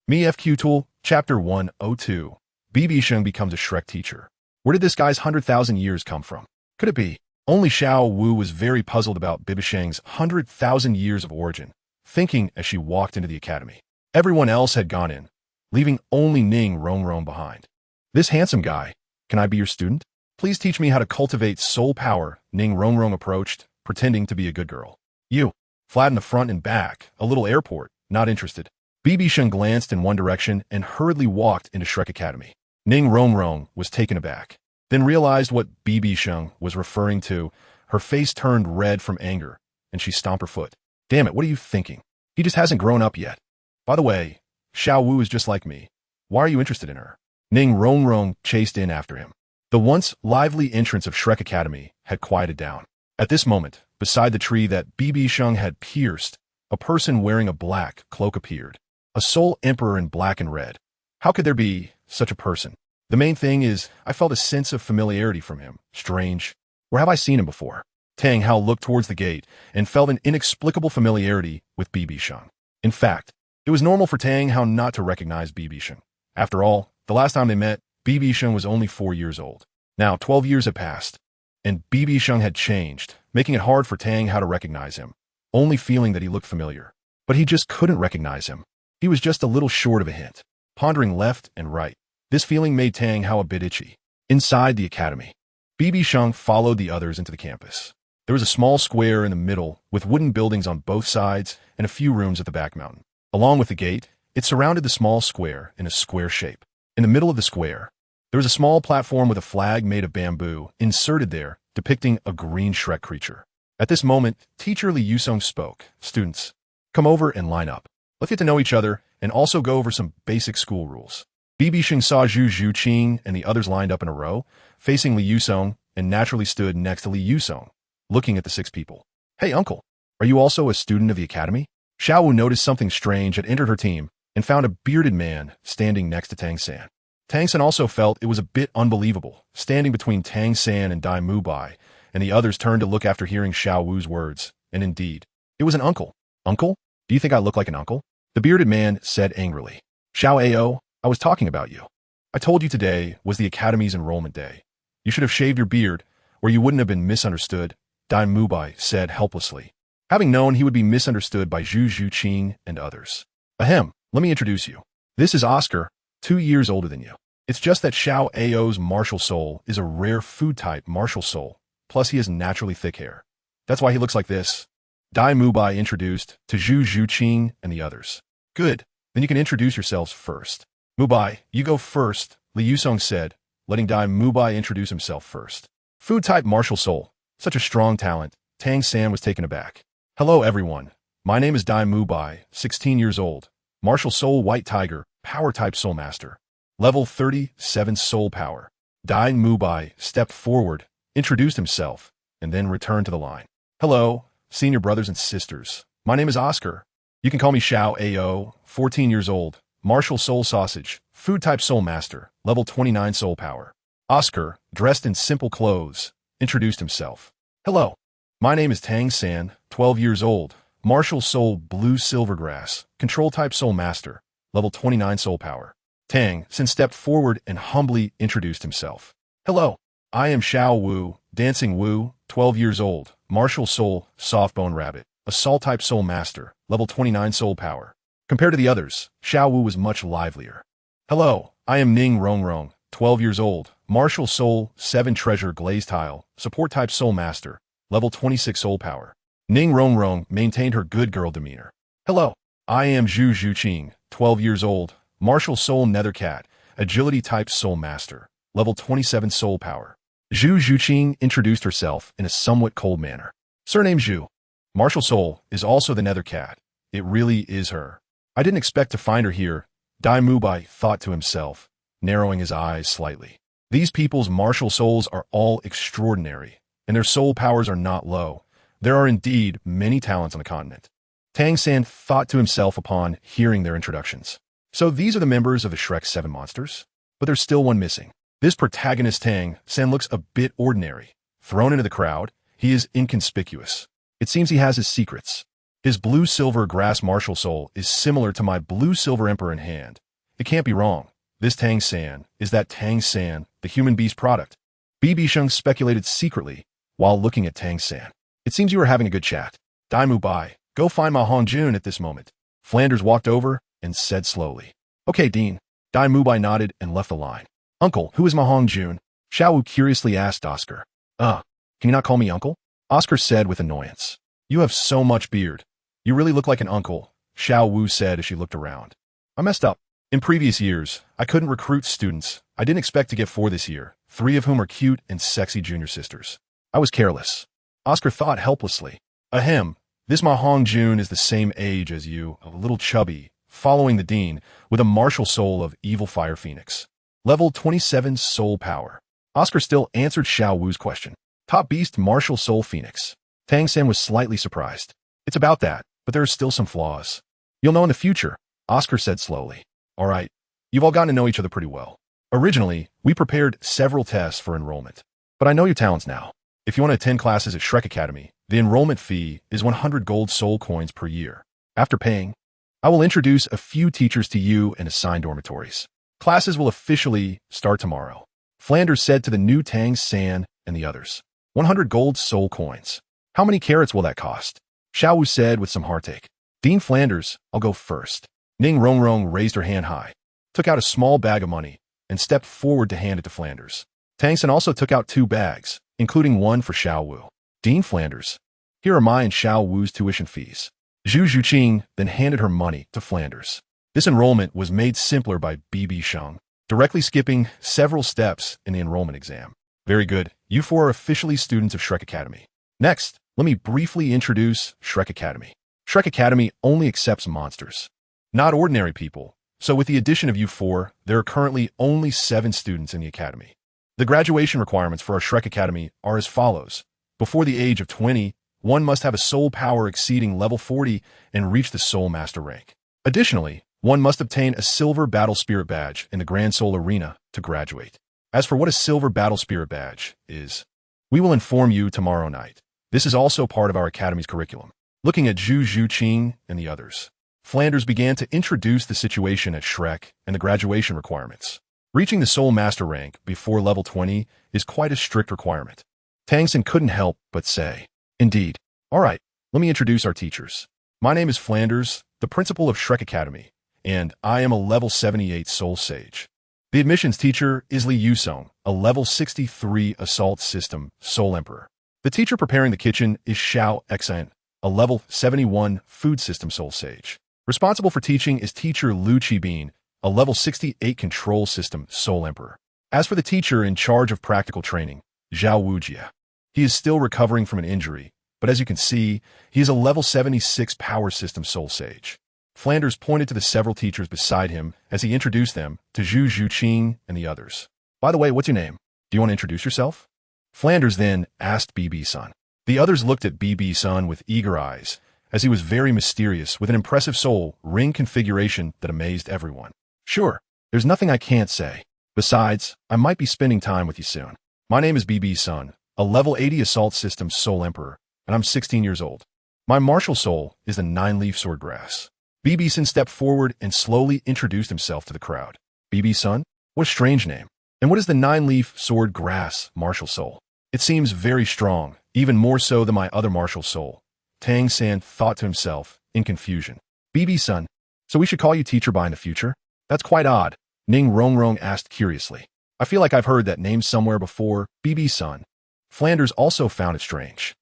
Me-FQ Tool, Chapter 102. BibiSheng becomes a Shrek teacher. Where did this guy's 100,000 years come from? Could it be? Only Xiao Wu was very puzzled about BibiSheng's 100,000 years of origin, thinking as she walked into the academy. Everyone else had gone in, leaving only Ning Rongrong behind. This handsome guy, can I be your student? Please teach me how to cultivate soul power, Ning Rongrong approached, pretending to be a good girl. You, flat in the front and back, a little airport, not interested. BibiSheng glanced in one direction and hurriedly walked into Shrek Academy. Ning Rongrong was taken aback, then realized what BibiSheng was referring to. Her face turned red from anger, and she stomped her foot. Damn it, what are you thinking? He just hasn't grown up yet. By the way, Xiao Wu is just like me. Why are you interested in her? Ning Rongrong chased in after him. The once lively entrance of Shrek Academy had quieted down. At this moment, beside the tree that BibiSheng had pierced, a person wearing a black cloak appeared. A soul emperor in black and red. How could there be such a person? The main thing is, I felt a sense of familiarity from him. Strange. Where have I seen him before? Tang Hao looked towards the gate and felt an inexplicable familiarity with BibiSheng. In fact, it was normal for Tang Hao not to recognize BibiSheng. After all, the last time they met, BibiSheng was only 4 years old. Now, 12 years had passed, and BibiSheng had changed, making it hard for Tang Hao to recognize him, only feeling that he looked familiar. But he just couldn't recognize him. He was just a little short of a hint. Pondering left and right, this feeling made Tang Hao a bit itchy. Inside the academy, BibiSheng followed the others into the campus. There was a small square in the middle with wooden buildings on both sides and a few rooms at the back mountain. Along with the gate, it surrounded the small square in a square shape. In the middle of the square, there was a small platform with a flag made of bamboo inserted there, depicting a green Shrek creature. At this moment, teacher Li Yusong spoke. Students, come over and line up. Let's get to know each other and also go over some basic school rules. BibiSheng saw Zhu Zhuqing and the others lined up in a row, facing Li Yusong, and naturally stood next to Li Yusong, looking at the 6 people. Hey, uncle, are you also a student of the academy? Xiao Wu noticed something strange had entered her team and found a bearded man standing next to Tang San. Tang San also felt it was a bit unbelievable, standing between Tang San and Dai Mubai, and the others turned to look after hearing Xiao Wu's words, and indeed, it was an uncle. Uncle? Do you think I look like an uncle? The bearded man said angrily. Xiao Ao, I was talking about you. I told you today was the academy's enrollment day. You should have shaved your beard, or you wouldn't have been misunderstood, Dai Mubai said helplessly, having known he would be misunderstood by Zhu Zhuqing and others. Ahem, let me introduce you. This is Oscar, 2 years older than you. It's just that Xiao Ao's martial soul is a rare food-type martial soul, plus he has naturally thick hair. That's why he looks like this. Dai Mubai introduced to Zhu Zhuqing and the others. Good, then you can introduce yourselves first. Mubai, you go first, Li Yusong said, letting Dai Mubai introduce himself first. Food-type martial soul, such a strong talent, Tang San was taken aback. Hello everyone, my name is Dai Mubai, 16 years old, martial soul white tiger, power-type soul master. Level 37 soul power. Dai Mubai stepped forward, introduced himself, and then returned to the line. Hello, senior brothers and sisters. My name is Oscar. You can call me Xiao Ao, 14 years old, martial soul sausage, food-type soul master, level 29 soul power. Oscar, dressed in simple clothes, introduced himself. Hello, my name is Tang San, 12 years old, martial soul blue silvergrass, control-type soul master, level 29 soul power. Tang San stepped forward and humbly introduced himself. Hello, I am Xiao Wu, Dancing Wu, 12 years old, martial soul, soft-bone rabbit, assault-type soul master, level 29 soul power. Compared to the others, Xiao Wu was much livelier. Hello, I am Ning Rongrong, 12 years old, martial soul, 7 treasure glazed tile, support-type soul master, level 26 soul power. Ning Rongrong maintained her good girl demeanor. Hello, I am Zhu Zhuqing, 12 years old, martial soul nethercat, agility-type soul master, level 27 soul power. Zhu Zhuqing introduced herself in a somewhat cold manner. Surname Zhu. Martial soul is also the nethercat. It really is her. I didn't expect to find her here, Dai Mubai thought to himself, narrowing his eyes slightly. These people's martial souls are all extraordinary, and their soul powers are not low. There are indeed many talents on the continent. Tang San thought to himself upon hearing their introductions. So these are the members of the Shrek 7 monsters? But there's still one missing. This protagonist Tang San looks a bit ordinary. Thrown into the crowd, he is inconspicuous. It seems he has his secrets. His blue-silver grass martial soul is similar to my blue-silver emperor in hand. It can't be wrong. This Tang San is that Tang San, the human beast product. BibiSheng speculated secretly while looking at Tang San. It seems you are having a good chat. Dai Mubai, go find Ma Hongjun at this moment. Flanders walked over and said slowly, "Okay, Dean." Dai Mubai nodded and left the line. "Uncle, who is Mahong Jun?" Xiao Wu curiously asked Oscar. Can you not call me uncle?" Oscar said with annoyance. "You have so much beard. You really look like an uncle," Xiao Wu said as she looked around. "I messed up. In previous years, I couldn't recruit students. I didn't expect to get 4 this year, 3 of whom are cute and sexy junior sisters. I was careless." Oscar thought helplessly. "Ahem, this Mahong Jun is the same age as you, a little chubby, following the dean, with a martial soul of evil fire phoenix. Level 27 soul power." Oscar still answered Xiao Wu's question. "Top beast martial soul phoenix." Tang San was slightly surprised. "It's about that, but there are still some flaws. You'll know in the future," Oscar said slowly. "All right, you've all gotten to know each other pretty well. Originally, we prepared several tests for enrollment, but I know your talents now. If you want to attend classes at Shrek Academy, the enrollment fee is 100 gold soul coins per year. After paying, I will introduce a few teachers to you and assign dormitories. Classes will officially start tomorrow," Flanders said to the new Tang San and the others. 100 gold soul coins. How many carats will that cost?" Xiao Wu said with some heartache. "Dean Flanders, I'll go first." Ning Rongrong raised her hand high, took out a small bag of money, and stepped forward to hand it to Flanders. Tang San also took out 2 bags, including one for Xiao Wu. "Dean Flanders, here are my and Xiao Wu's tuition fees." Zhu Zhuqing then handed her money to Flanders. This enrollment was made simpler by BibiSheng, directly skipping several steps in the enrollment exam. "Very good. You 4 are officially students of Shrek Academy. Next, let me briefly introduce Shrek Academy. Shrek Academy only accepts monsters, not ordinary people. So with the addition of you 4, there are currently only 7 students in the academy. The graduation requirements for our Shrek Academy are as follows. Before the age of 20, one must have a soul power exceeding level 40 and reach the Soul Master rank. Additionally, one must obtain a Silver Battle Spirit Badge in the Grand Soul Arena to graduate. As for what a Silver Battle Spirit Badge is, we will inform you tomorrow night. This is also part of our academy's curriculum." Looking at Zhu Zhuqing and the others, Flanders began to introduce the situation at Shrek and the graduation requirements. Reaching the Soul Master rank before level 20 is quite a strict requirement. Tang San couldn't help but say, "Indeed. All right, let me introduce our teachers. My name is Flanders, the principal of Shrek Academy, and I am a level 78 Soul Sage. The admissions teacher is Li Yusong, a level 63 Assault System Soul Emperor. The teacher preparing the kitchen is Xiao Xan, a level 71 Food System Soul Sage. Responsible for teaching is teacher Lu Qibin, a level 68 Control System Soul Emperor. As for the teacher in charge of practical training, Zhao Wujia, he is still recovering from an injury, but as you can see, he is a level 76 Power System Soul Sage." Flanders pointed to the several teachers beside him as he introduced them to Zhu Zhuqing and the others. "By the way, what's your name? Do you want to introduce yourself?" Flanders then asked BB-san. The others looked at BB-san with eager eyes, as he was very mysterious with an impressive soul ring configuration that amazed everyone. "Sure, there's nothing I can't say. Besides, I might be spending time with you soon. My name is BB-san, a level 80 Assault System Soul Emperor, and I'm 16 years old. My martial soul is the 9-leaf swordgrass." BB-san stepped forward and slowly introduced himself to the crowd. "BB-san? What a strange name. And what is the 9-leaf swordgrass martial soul? It seems very strong, even more so than my other martial soul." Tang San thought to himself, in confusion. "BB-san, so we should call you teacher Bai in the future? That's quite odd," Ning Rongrong asked curiously. "I feel like I've heard that name somewhere before, BB-san." Flanders also found it strange.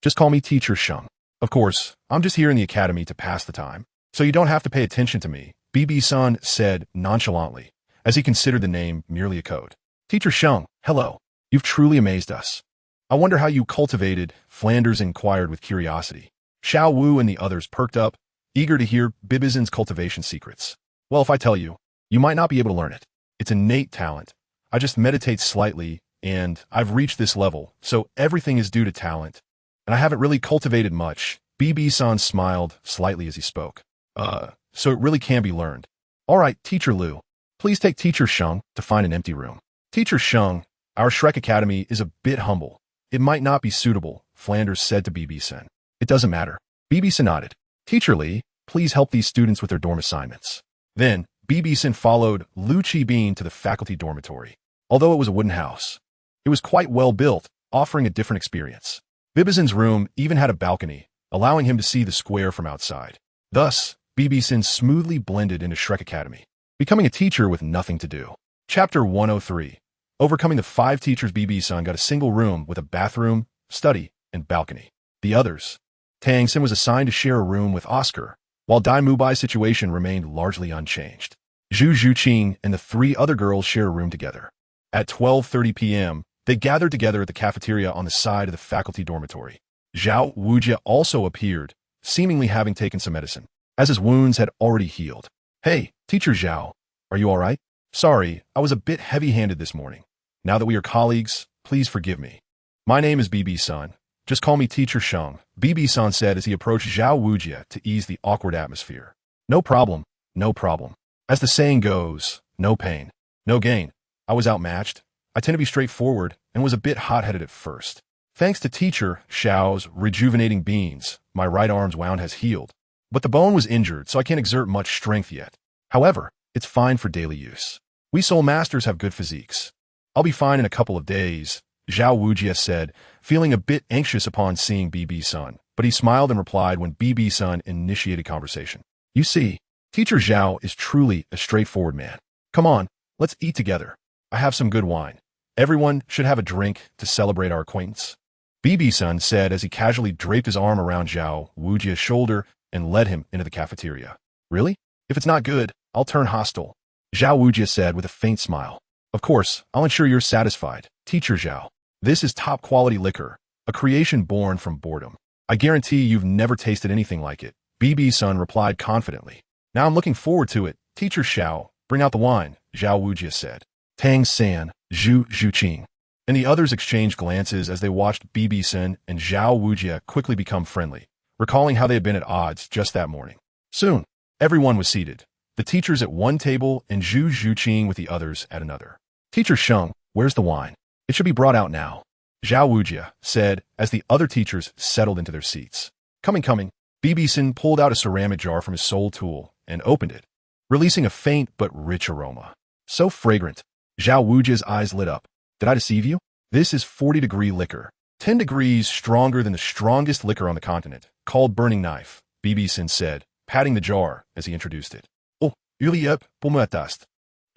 Just call me Teacher Sheng. Of course, I'm just here in the academy to pass the time, so you don't have to pay attention to me," BB-san said nonchalantly, as he considered the name merely a code. "Teacher Sheng, hello. You've truly amazed us. I wonder how you cultivated," Flanders inquired with curiosity. Xiao Wu and the others perked up, eager to hear BibiSheng's cultivation secrets. "Well, if I tell you, you might not be able to learn it. It's innate talent. I just meditate slightly, and I've reached this level, so everything is due to talent. And I haven't really cultivated much." BB-san smiled slightly as he spoke. So it really can be learned. All right, Teacher Lu, please take Teacher Sheng to find an empty room." "Teacher Sheng, our Shrek Academy is a bit humble. It might not be suitable," Flanders said to BB-san. "It doesn't matter." BB-san nodded. "Teacher Li, please help these students with their dorm assignments." Then, BB-san followed Lu Qibin to the faculty dormitory. Although it was a wooden house, it was quite well built, offering a different experience. BibiSheng's room even had a balcony, allowing him to see the square from outside. Thus, BibiSheng smoothly blended into Shrek Academy, becoming a teacher with nothing to do. Chapter 103. Overcoming the 5 teachers. BibiSheng got a single room with a bathroom, study, and balcony. The others. Tang Xin was assigned to share a room with Oscar, while Dai Mubai's situation remained largely unchanged. Zhu Zhuqing and the 3 other girls share a room together. At 12:30 p.m., they gathered together at the cafeteria on the side of the faculty dormitory. Zhao Wujie also appeared, seemingly having taken some medicine, as his wounds had already healed. "Hey, Teacher Zhao, are you all right? Sorry, I was a bit heavy-handed this morning. Now that we are colleagues, please forgive me. My name is BibiSheng. Just call me Teacher Sheng," BibiSheng said as he approached Zhao Wujie to ease the awkward atmosphere. "No problem, no problem. As the saying goes, no pain, no gain. I was outmatched. I tend to be straightforward and was a bit hot-headed at first. Thanks to Teacher Xiao's rejuvenating beans, my right arm's wound has healed. But the bone was injured, so I can't exert much strength yet. However, it's fine for daily use. We soul masters have good physiques. I'll be fine in a couple of days," Zhao Wujie said, feeling a bit anxious upon seeing BibiSheng, but he smiled and replied when BibiSheng initiated conversation. "You see, Teacher Zhao is truly a straightforward man. Come on, let's eat together. I have some good wine. Everyone should have a drink to celebrate our acquaintance," BibiSheng said as he casually draped his arm around Zhao Wujie's shoulder and led him into the cafeteria. "Really? If it's not good, I'll turn hostile," Zhao Wujie said with a faint smile. "Of course, I'll ensure you're satisfied, Teacher Zhao. This is top-quality liquor, a creation born from boredom. I guarantee you've never tasted anything like it," BibiSheng replied confidently. "Now I'm looking forward to it. Teacher Xiao, bring out the wine," Zhao Wujie said. Tang San, Zhu Zhuqing, and the others exchanged glances as they watched BibiSheng and Zhao Wujie quickly become friendly, recalling how they had been at odds just that morning. Soon, everyone was seated, the teachers at one table and Zhu Zhuqing with the others at another. "Teacher Sheng, where's the wine? It should be brought out now," Zhao Wujie said as the other teachers settled into their seats. Coming. BibiSheng pulled out a ceramic jar from his soul tool and opened it, releasing a faint but rich aroma. "So fragrant." Zhao Wujie's eyes lit up. "Did I deceive you? This is 40-degree liquor, 10 degrees stronger than the strongest liquor on the continent, called Burning Knife," BibiSheng said, patting the jar as he introduced it. "Oh, Uliep Pumatast."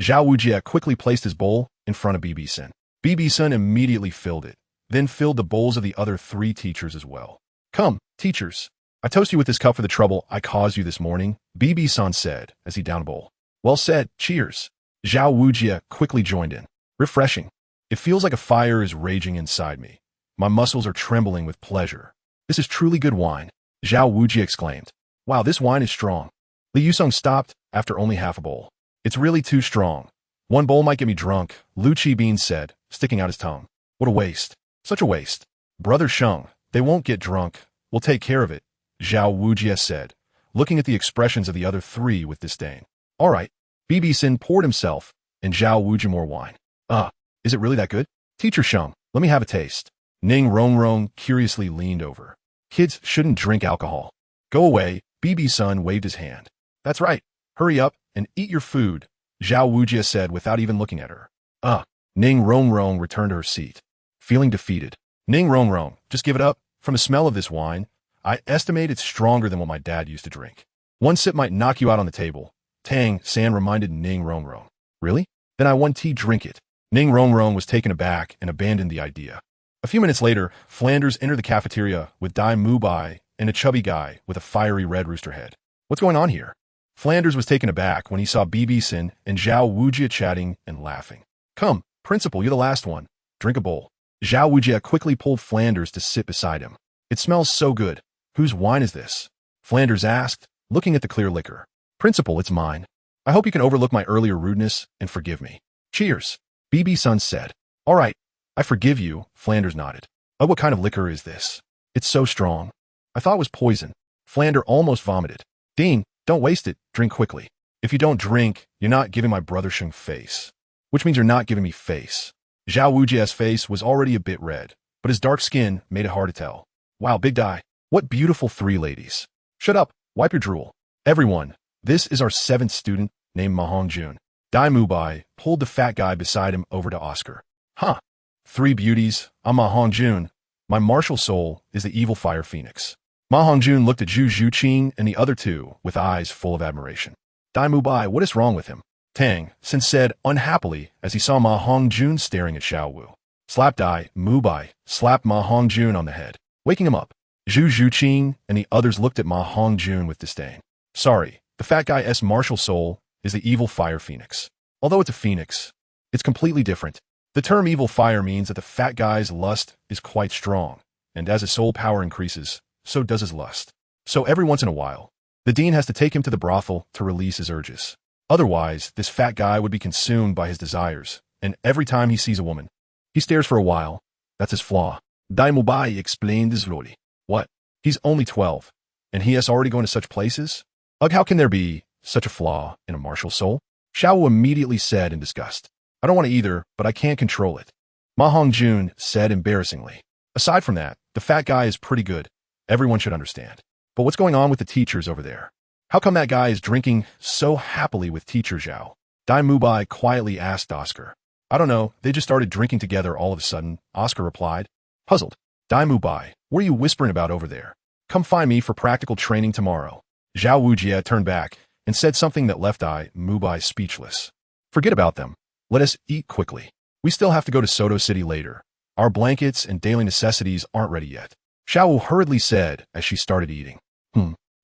Zhao Wujie quickly placed his bowl in front of BibiSheng. BibiSheng immediately filled it, then filled the bowls of the other 3 teachers as well. "Come, teachers. I toast you with this cup for the trouble I caused you this morning," BibiSheng said as he downed a bowl. "Well said, cheers." Zhao Wujie quickly joined in. "Refreshing. It feels like a fire is raging inside me. My muscles are trembling with pleasure. This is truly good wine," Zhao Wujie exclaimed. "Wow, this wine is strong." Li Yusong stopped after only half a bowl. "It's really too strong. One bowl might get me drunk," Lu Qibin said, sticking out his tongue. "What a waste. Such a waste." "Brother Sheng, they won't get drunk. We'll take care of it," Zhao Wujie said, looking at the expressions of the other 3 with disdain. "All right." BibiSheng poured himself and Zhao Wujie more wine. Is it really that good? Teacher Sheng, let me have a taste." Ning Rongrong curiously leaned over. "Kids shouldn't drink alcohol." "Go away," BibiSheng waved his hand. "That's right. Hurry up and eat your food," Zhao Wujie said without even looking at her. Ning Rongrong returned to her seat, feeling defeated. "Ning Rongrong, just give it up. From the smell of this wine, I estimate it's stronger than what my dad used to drink. One sip might knock you out on the table," Tang San reminded Ning Rongrong. "Really? Then I want tea, drink it." Ning Rongrong was taken aback and abandoned the idea. A few minutes later, Flanders entered the cafeteria with Dai Mubai and a chubby guy with a fiery red rooster head. "What's going on here?" Flanders was taken aback when he saw BibiSheng and Zhao Wujie chatting and laughing. "Come, Principal, you're the last one. Drink a bowl." Zhao Wujie quickly pulled Flanders to sit beside him. "It smells so good. Whose wine is this?" Flanders asked, looking at the clear liquor. "Principal, it's mine. I hope you can overlook my earlier rudeness and forgive me." "Cheers," BibiSheng said. "All right, I forgive you," Flanders nodded. "What kind of liquor is this? It's so strong. I thought it was poison." Flanders almost vomited. "Dean, don't waste it. Drink quickly. If you don't drink, you're not giving my brother Sheng face. Which means you're not giving me face." Zhao Wujie's face was already a bit red, but his dark skin made it hard to tell. "Wow, Big Dai, what beautiful 3 ladies." "Shut up. Wipe your drool." "Everyone, this is our 7th student named Ma Hongjun." Dai Mubai pulled the fat guy beside him over to Oscar. "Huh. 3 beauties. I'm Ma Hongjun. My martial soul is the evil fire phoenix. Ma Hongjun looked at Zhu Zhuqing and the other two with eyes full of admiration. Dai Mubai, what is wrong with him? Tang Xin said unhappily as he saw Ma Hongjun staring at Xiao Wu. Slap Dai Mubai slapped Ma Hongjun on the head, waking him up. Zhu Zhuqing and the others looked at Ma Hongjun with disdain. Sorry, the fat guy's martial soul is the evil fire phoenix. Although it's a phoenix, it's completely different. The term evil fire means that the fat guy's lust is quite strong, and as his soul power increases, so does his lust. So every once in a while, the dean has to take him to the brothel to release his urges. Otherwise, this fat guy would be consumed by his desires, and every time he sees a woman, he stares for a while. That's his flaw. Dai Mubai explained slowly. What? He's only 12, and he has already gone to such places? Ugh, how can there be such a flaw in a martial soul? Xiao Wu immediately said in disgust. I don't want to either, but I can't control it. Ma Hongjun said embarrassingly. Aside from that, the fat guy is pretty good. Everyone should understand. But what's going on with the teachers over there? How come that guy is drinking so happily with teacher Zhao? Dai Mubai quietly asked Oscar. I don't know, they just started drinking together all of a sudden, Oscar replied. Puzzled. Dai Mubai, what are you whispering about over there? Come find me for practical training tomorrow. Zhao Wujie turned back and said something that left Dai Mubai speechless. Forget about them. Let us eat quickly. We still have to go to Soto City later. Our blankets and daily necessities aren't ready yet. Xiao Wu hurriedly said as she started eating.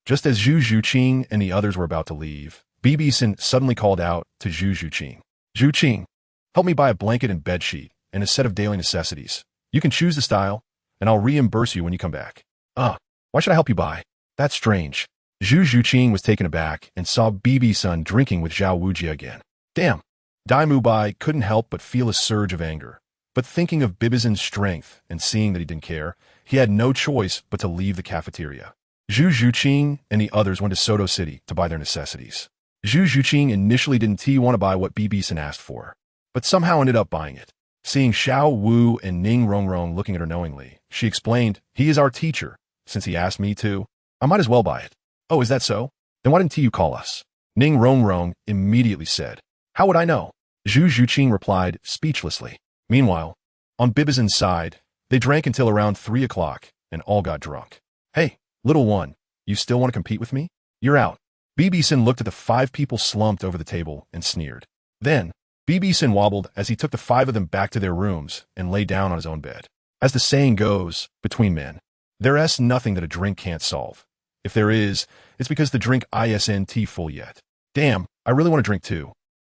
Just as Zhu Zhuqing and the others were about to leave, BibiSheng suddenly called out to Zhu Zhuqing. Zhuqing, help me buy a blanket and bedsheet and a set of daily necessities. You can choose the style, and I'll reimburse you when you come back. Why should I help you buy? That's strange. Zhu Zhuqing was taken aback and saw BibiSheng drinking with Zhao Wujie again. Damn. Dai Mubai couldn't help but feel a surge of anger. But thinking of BibiSheng's strength and seeing that he didn't care, he had no choice but to leave the cafeteria. Zhu Zhuqing and the others went to Soto City to buy their necessities. Zhu Zhuqing initially didn't want to buy what BibiSheng asked for, but somehow ended up buying it. Seeing Xiao Wu and Ning Rongrong looking at her knowingly, she explained, he is our teacher. Since he asked me to, I might as well buy it. Oh, is that so? Then why didn't you call us? Ning Rongrong immediately said. How would I know? Zhu Zhuqing replied speechlessly. Meanwhile, on BibiSheng's side, they drank until around 3 o'clock and all got drunk. Hey, little one, you still want to compete with me? You're out. BibiSheng looked at the 5 people slumped over the table and sneered. Then, BibiSheng wobbled as he took the 5 of them back to their rooms and lay down on his own bed. As the saying goes, between men, there's nothing that a drink can't solve. If there is, it's because the drink isn't full yet. Damn, I really want to drink too.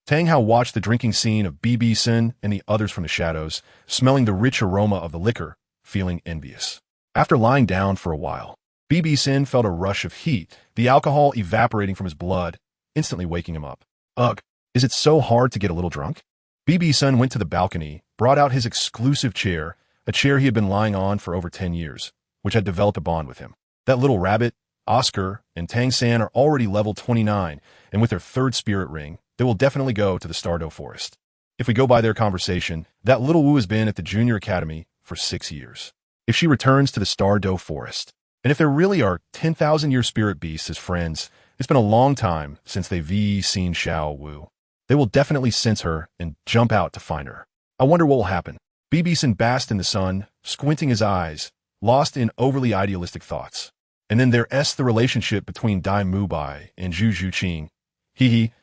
Tang Hao watched the drinking scene of BibiSheng and the others from the shadows, smelling the rich aroma of the liquor, feeling envious. After lying down for a while, BibiSheng felt a rush of heat, the alcohol evaporating from his blood, instantly waking him up. Ugh, is it so hard to get a little drunk? BibiSheng went to the balcony, brought out his exclusive chair, a chair he had been lying on for over 10 years, which had developed a bond with him. That little rabbit, Oscar, and Tang San are already level 29, and with their 3rd spirit ring, they will definitely go to the Stardow Forest. If we go by their conversation, that little Wu has been at the Junior Academy for 6 years. If she returns to the Stardow Forest, and if there really are 10,000-year spirit beasts as friends, it's been a long time since they've seen Xiao Wu. They will definitely sense her and jump out to find her. I wonder what will happen. BibiSheng basked in the sun, squinting his eyes, lost in overly idealistic thoughts. And then there's the relationship between Dai Mubai and Zhu Zhuqing.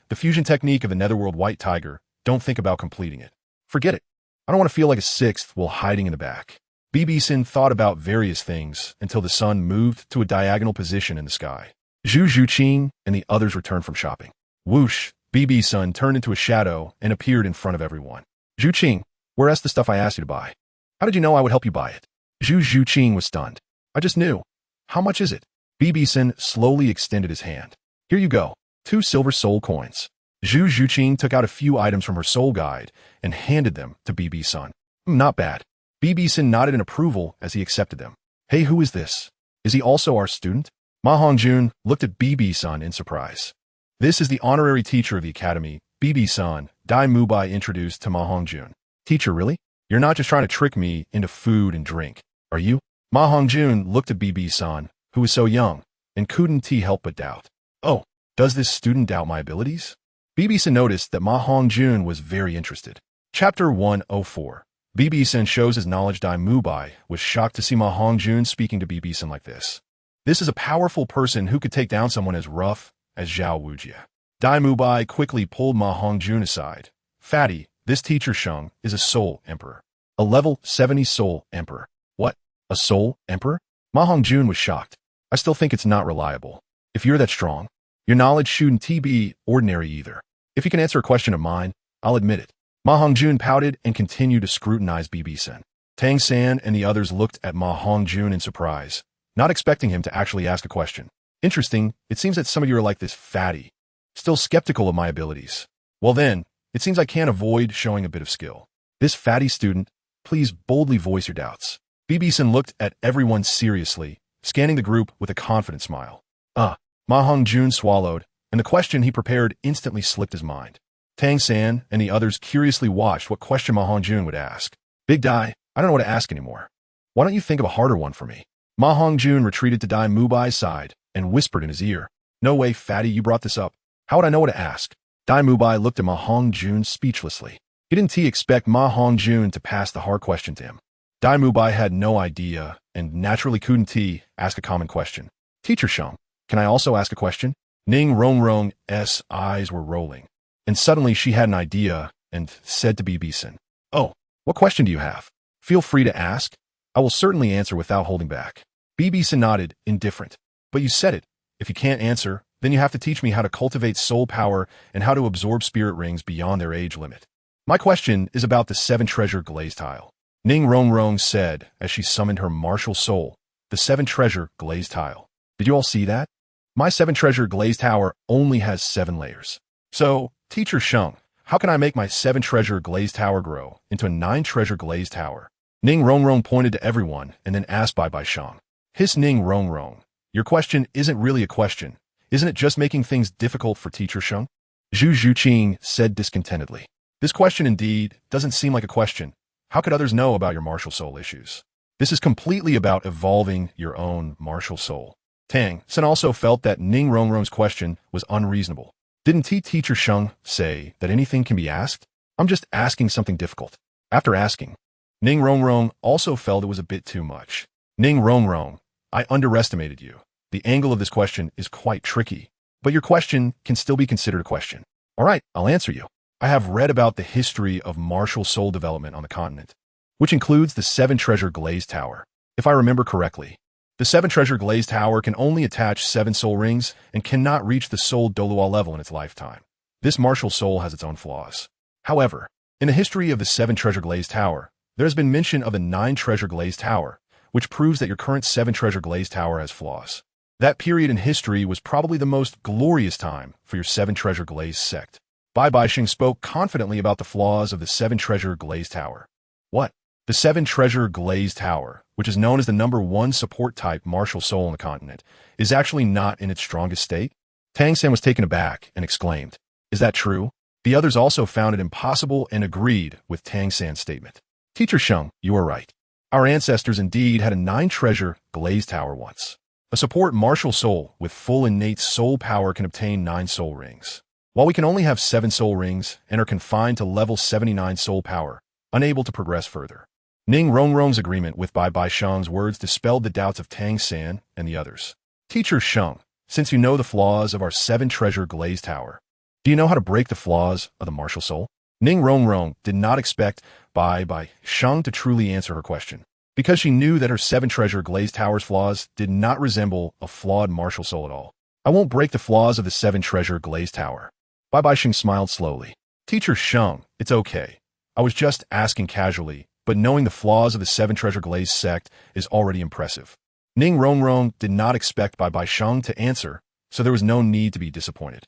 The fusion technique of the Netherworld White Tiger, don't think about completing it. Forget it. I don't want to feel like a 6th while hiding in the back. BibiSheng thought about various things until the sun moved to a diagonal position in the sky. Zhu Zhuqing and the others returned from shopping. Whoosh, BibiSheng turned into a shadow and appeared in front of everyone. Zhuqing, where's the stuff I asked you to buy? How did you know I would help you buy it? Zhu Zhuqing was stunned. I just knew. How much is it? BibiSheng slowly extended his hand. Here you go. 2 silver soul coins. Zhu Zhuqing took out a few items from her soul guide and handed them to BibiSheng. Not bad. BibiSheng nodded in approval as he accepted them. Hey, who is this? Is he also our student? Ma Hongjun looked at BibiSheng in surprise. This is the honorary teacher of the academy, BibiSheng, Dai Mubai introduced to Ma Hongjun. Teacher, really? You're not just trying to trick me into food and drink, are you? Ma Hongjun looked at BibiSheng, who was so young, and couldn't help but doubt. Oh, does this student doubt my abilities? BibiSheng noticed that Ma Hongjun was very interested. Chapter 104. BibiSheng shows his knowledge. Dai Mubai was shocked to see Ma Hongjun speaking to BibiSheng like this. This is a powerful person who could take down someone as rough as Zhao Wujie. Dai Mubai quickly pulled Ma Hongjun aside. Fatty, this teacher Sheng is a soul emperor. A level 70 soul emperor. What? A soul emperor? Ma Hongjun was shocked. I still think it's not reliable. If you're that strong, your knowledge shouldn't be ordinary either. If you can answer a question of mine, I'll admit it. Ma Hongjun pouted and continued to scrutinize BibiSheng. Tang San and the others looked at Ma Hongjun in surprise, not expecting him to actually ask a question. Interesting, it seems that some of you are like this fatty, still skeptical of my abilities. Well then, it seems I can't avoid showing a bit of skill. This fatty student, please boldly voice your doubts. BibiSheng looked at everyone seriously, scanning the group with a confident smile. Ma Hongjun swallowed, and the question he prepared instantly slipped his mind. Tang San and the others curiously watched what question Ma Hongjun would ask. Big Dai, I don't know what to ask anymore. Why don't you think of a harder one for me? Ma Hongjun retreated to Dai Mubai's side and whispered in his ear. No way, fatty, you brought this up. How would I know what to ask? Dai Mubai looked at Ma Hongjun speechlessly. He didn't expect Ma Hongjun to pass the hard question to him. Dai Mubai had no idea and naturally couldn't ask a common question. Teacher Sheng, can I also ask a question? Ning Rongrong's eyes were rolling, and suddenly she had an idea and said to BibiSheng, Oh, what question do you have? Feel free to ask. I will certainly answer without holding back. BibiSheng nodded, indifferent. But you said it. If you can't answer, then you have to teach me how to cultivate soul power and how to absorb spirit rings beyond their age limit. My question is about the 7-treasure glazed tile. Ning Rongrong said as she summoned her martial soul, the 7-treasure glazed tile. Did you all see that? My 7-treasure glazed tower only has 7 layers. So, Teacher Sheng, how can I make my 7-treasure glazed tower grow into a 9-treasure glazed tower? Ning Rongrong pointed to everyone and then asked BibiSheng. Hiss Ning Rongrong. Your question isn't really a question. Isn't it just making things difficult for Teacher Sheng? Zhu Zhuqing said discontentedly. This question indeed doesn't seem like a question. How could others know about your martial soul issues? This is completely about evolving your own martial soul. Tang San also felt that Ning Rongrong's question was unreasonable. Didn't Teacher Sheng say that anything can be asked? I'm just asking something difficult. After asking, Ning Rongrong also felt it was a bit too much. Ning Rongrong, I underestimated you. The angle of this question is quite tricky, but your question can still be considered a question. All right, I'll answer you. I have read about the history of martial soul development on the continent, which includes the 7-treasure glazed tower. If I remember correctly, the 7-treasure glazed tower can only attach 7 soul rings and cannot reach the soul Douluo level in its lifetime. This martial soul has its own flaws. However, in the history of the 7-treasure glazed tower, there has been mention of the 9-treasure glazed tower, which proves that your current 7-treasure glazed tower has flaws. That period in history was probably the most glorious time for your 7-treasure glazed sect. BibiSheng spoke confidently about the flaws of the 7-treasure glazed tower. What? The 7-treasure glazed tower, which is known as the #1 support type martial soul on the continent, is actually not in its strongest state? Tang San was taken aback and exclaimed, Is that true? The others also found it impossible and agreed with Tang San's statement. Teacher Sheng, you are right. Our ancestors indeed had a 9-treasure glazed tower once. A support martial soul with full innate soul power can obtain 9 soul rings. While we can only have 7 soul rings and are confined to level 79 soul power, unable to progress further. Ning Rongrong's agreement with BibiSheng's words dispelled the doubts of Tang San and the others. Teacher Sheng, since you know the flaws of our 7-treasure glazed tower, do you know how to break the flaws of the martial soul? Ning Rongrong did not expect BibiSheng to truly answer her question, because she knew that her 7-treasure glazed tower's flaws did not resemble a flawed martial soul at all. I won't break the flaws of the 7-treasure glazed tower. BibiSheng smiled slowly. Teacher Sheng, it's okay. I was just asking casually, but knowing the flaws of the 7-treasure glazed sect is already impressive. Ning Rongrong did not expect BibiSheng to answer, so there was no need to be disappointed.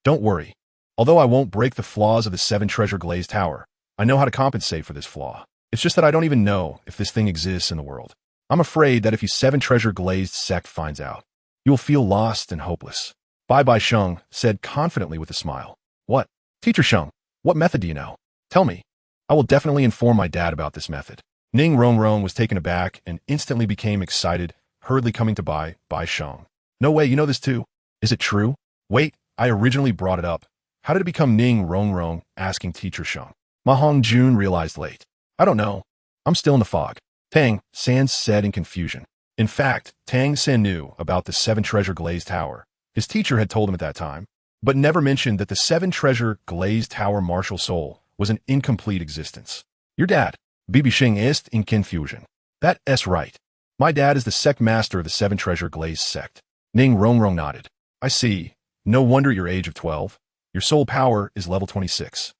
Don't worry. Although I won't break the flaws of the 7-treasure glazed tower, I know how to compensate for this flaw. It's just that I don't even know if this thing exists in the world. I'm afraid that if you 7-treasure glazed sect finds out, you will feel lost and hopeless. BibiSheng said confidently with a smile. What? Teacher Sheng, what method do you know? Tell me. I will definitely inform my dad about this method. Ning Rongrong was taken aback and instantly became excited, hurriedly coming to BibiSheng. No way, you know this too. Is it true? Wait, I originally brought it up. How did it become Ning Rongrong asking Teacher Sheng? Ma Hongjun realized late. I don't know. I'm still in the fog. Tang San said in confusion. In fact, Tang San knew about the 7-treasure glazed tower. His teacher had told him at that time, but never mentioned that the 7-treasure glazed tower martial soul was an incomplete existence. Your dad, BibiSheng ist in confusion. That's right. My dad is the sect master of the 7-treasure glazed sect. Ning Rongrong nodded. I see. No wonder at your age of 12. Your soul power is level 26.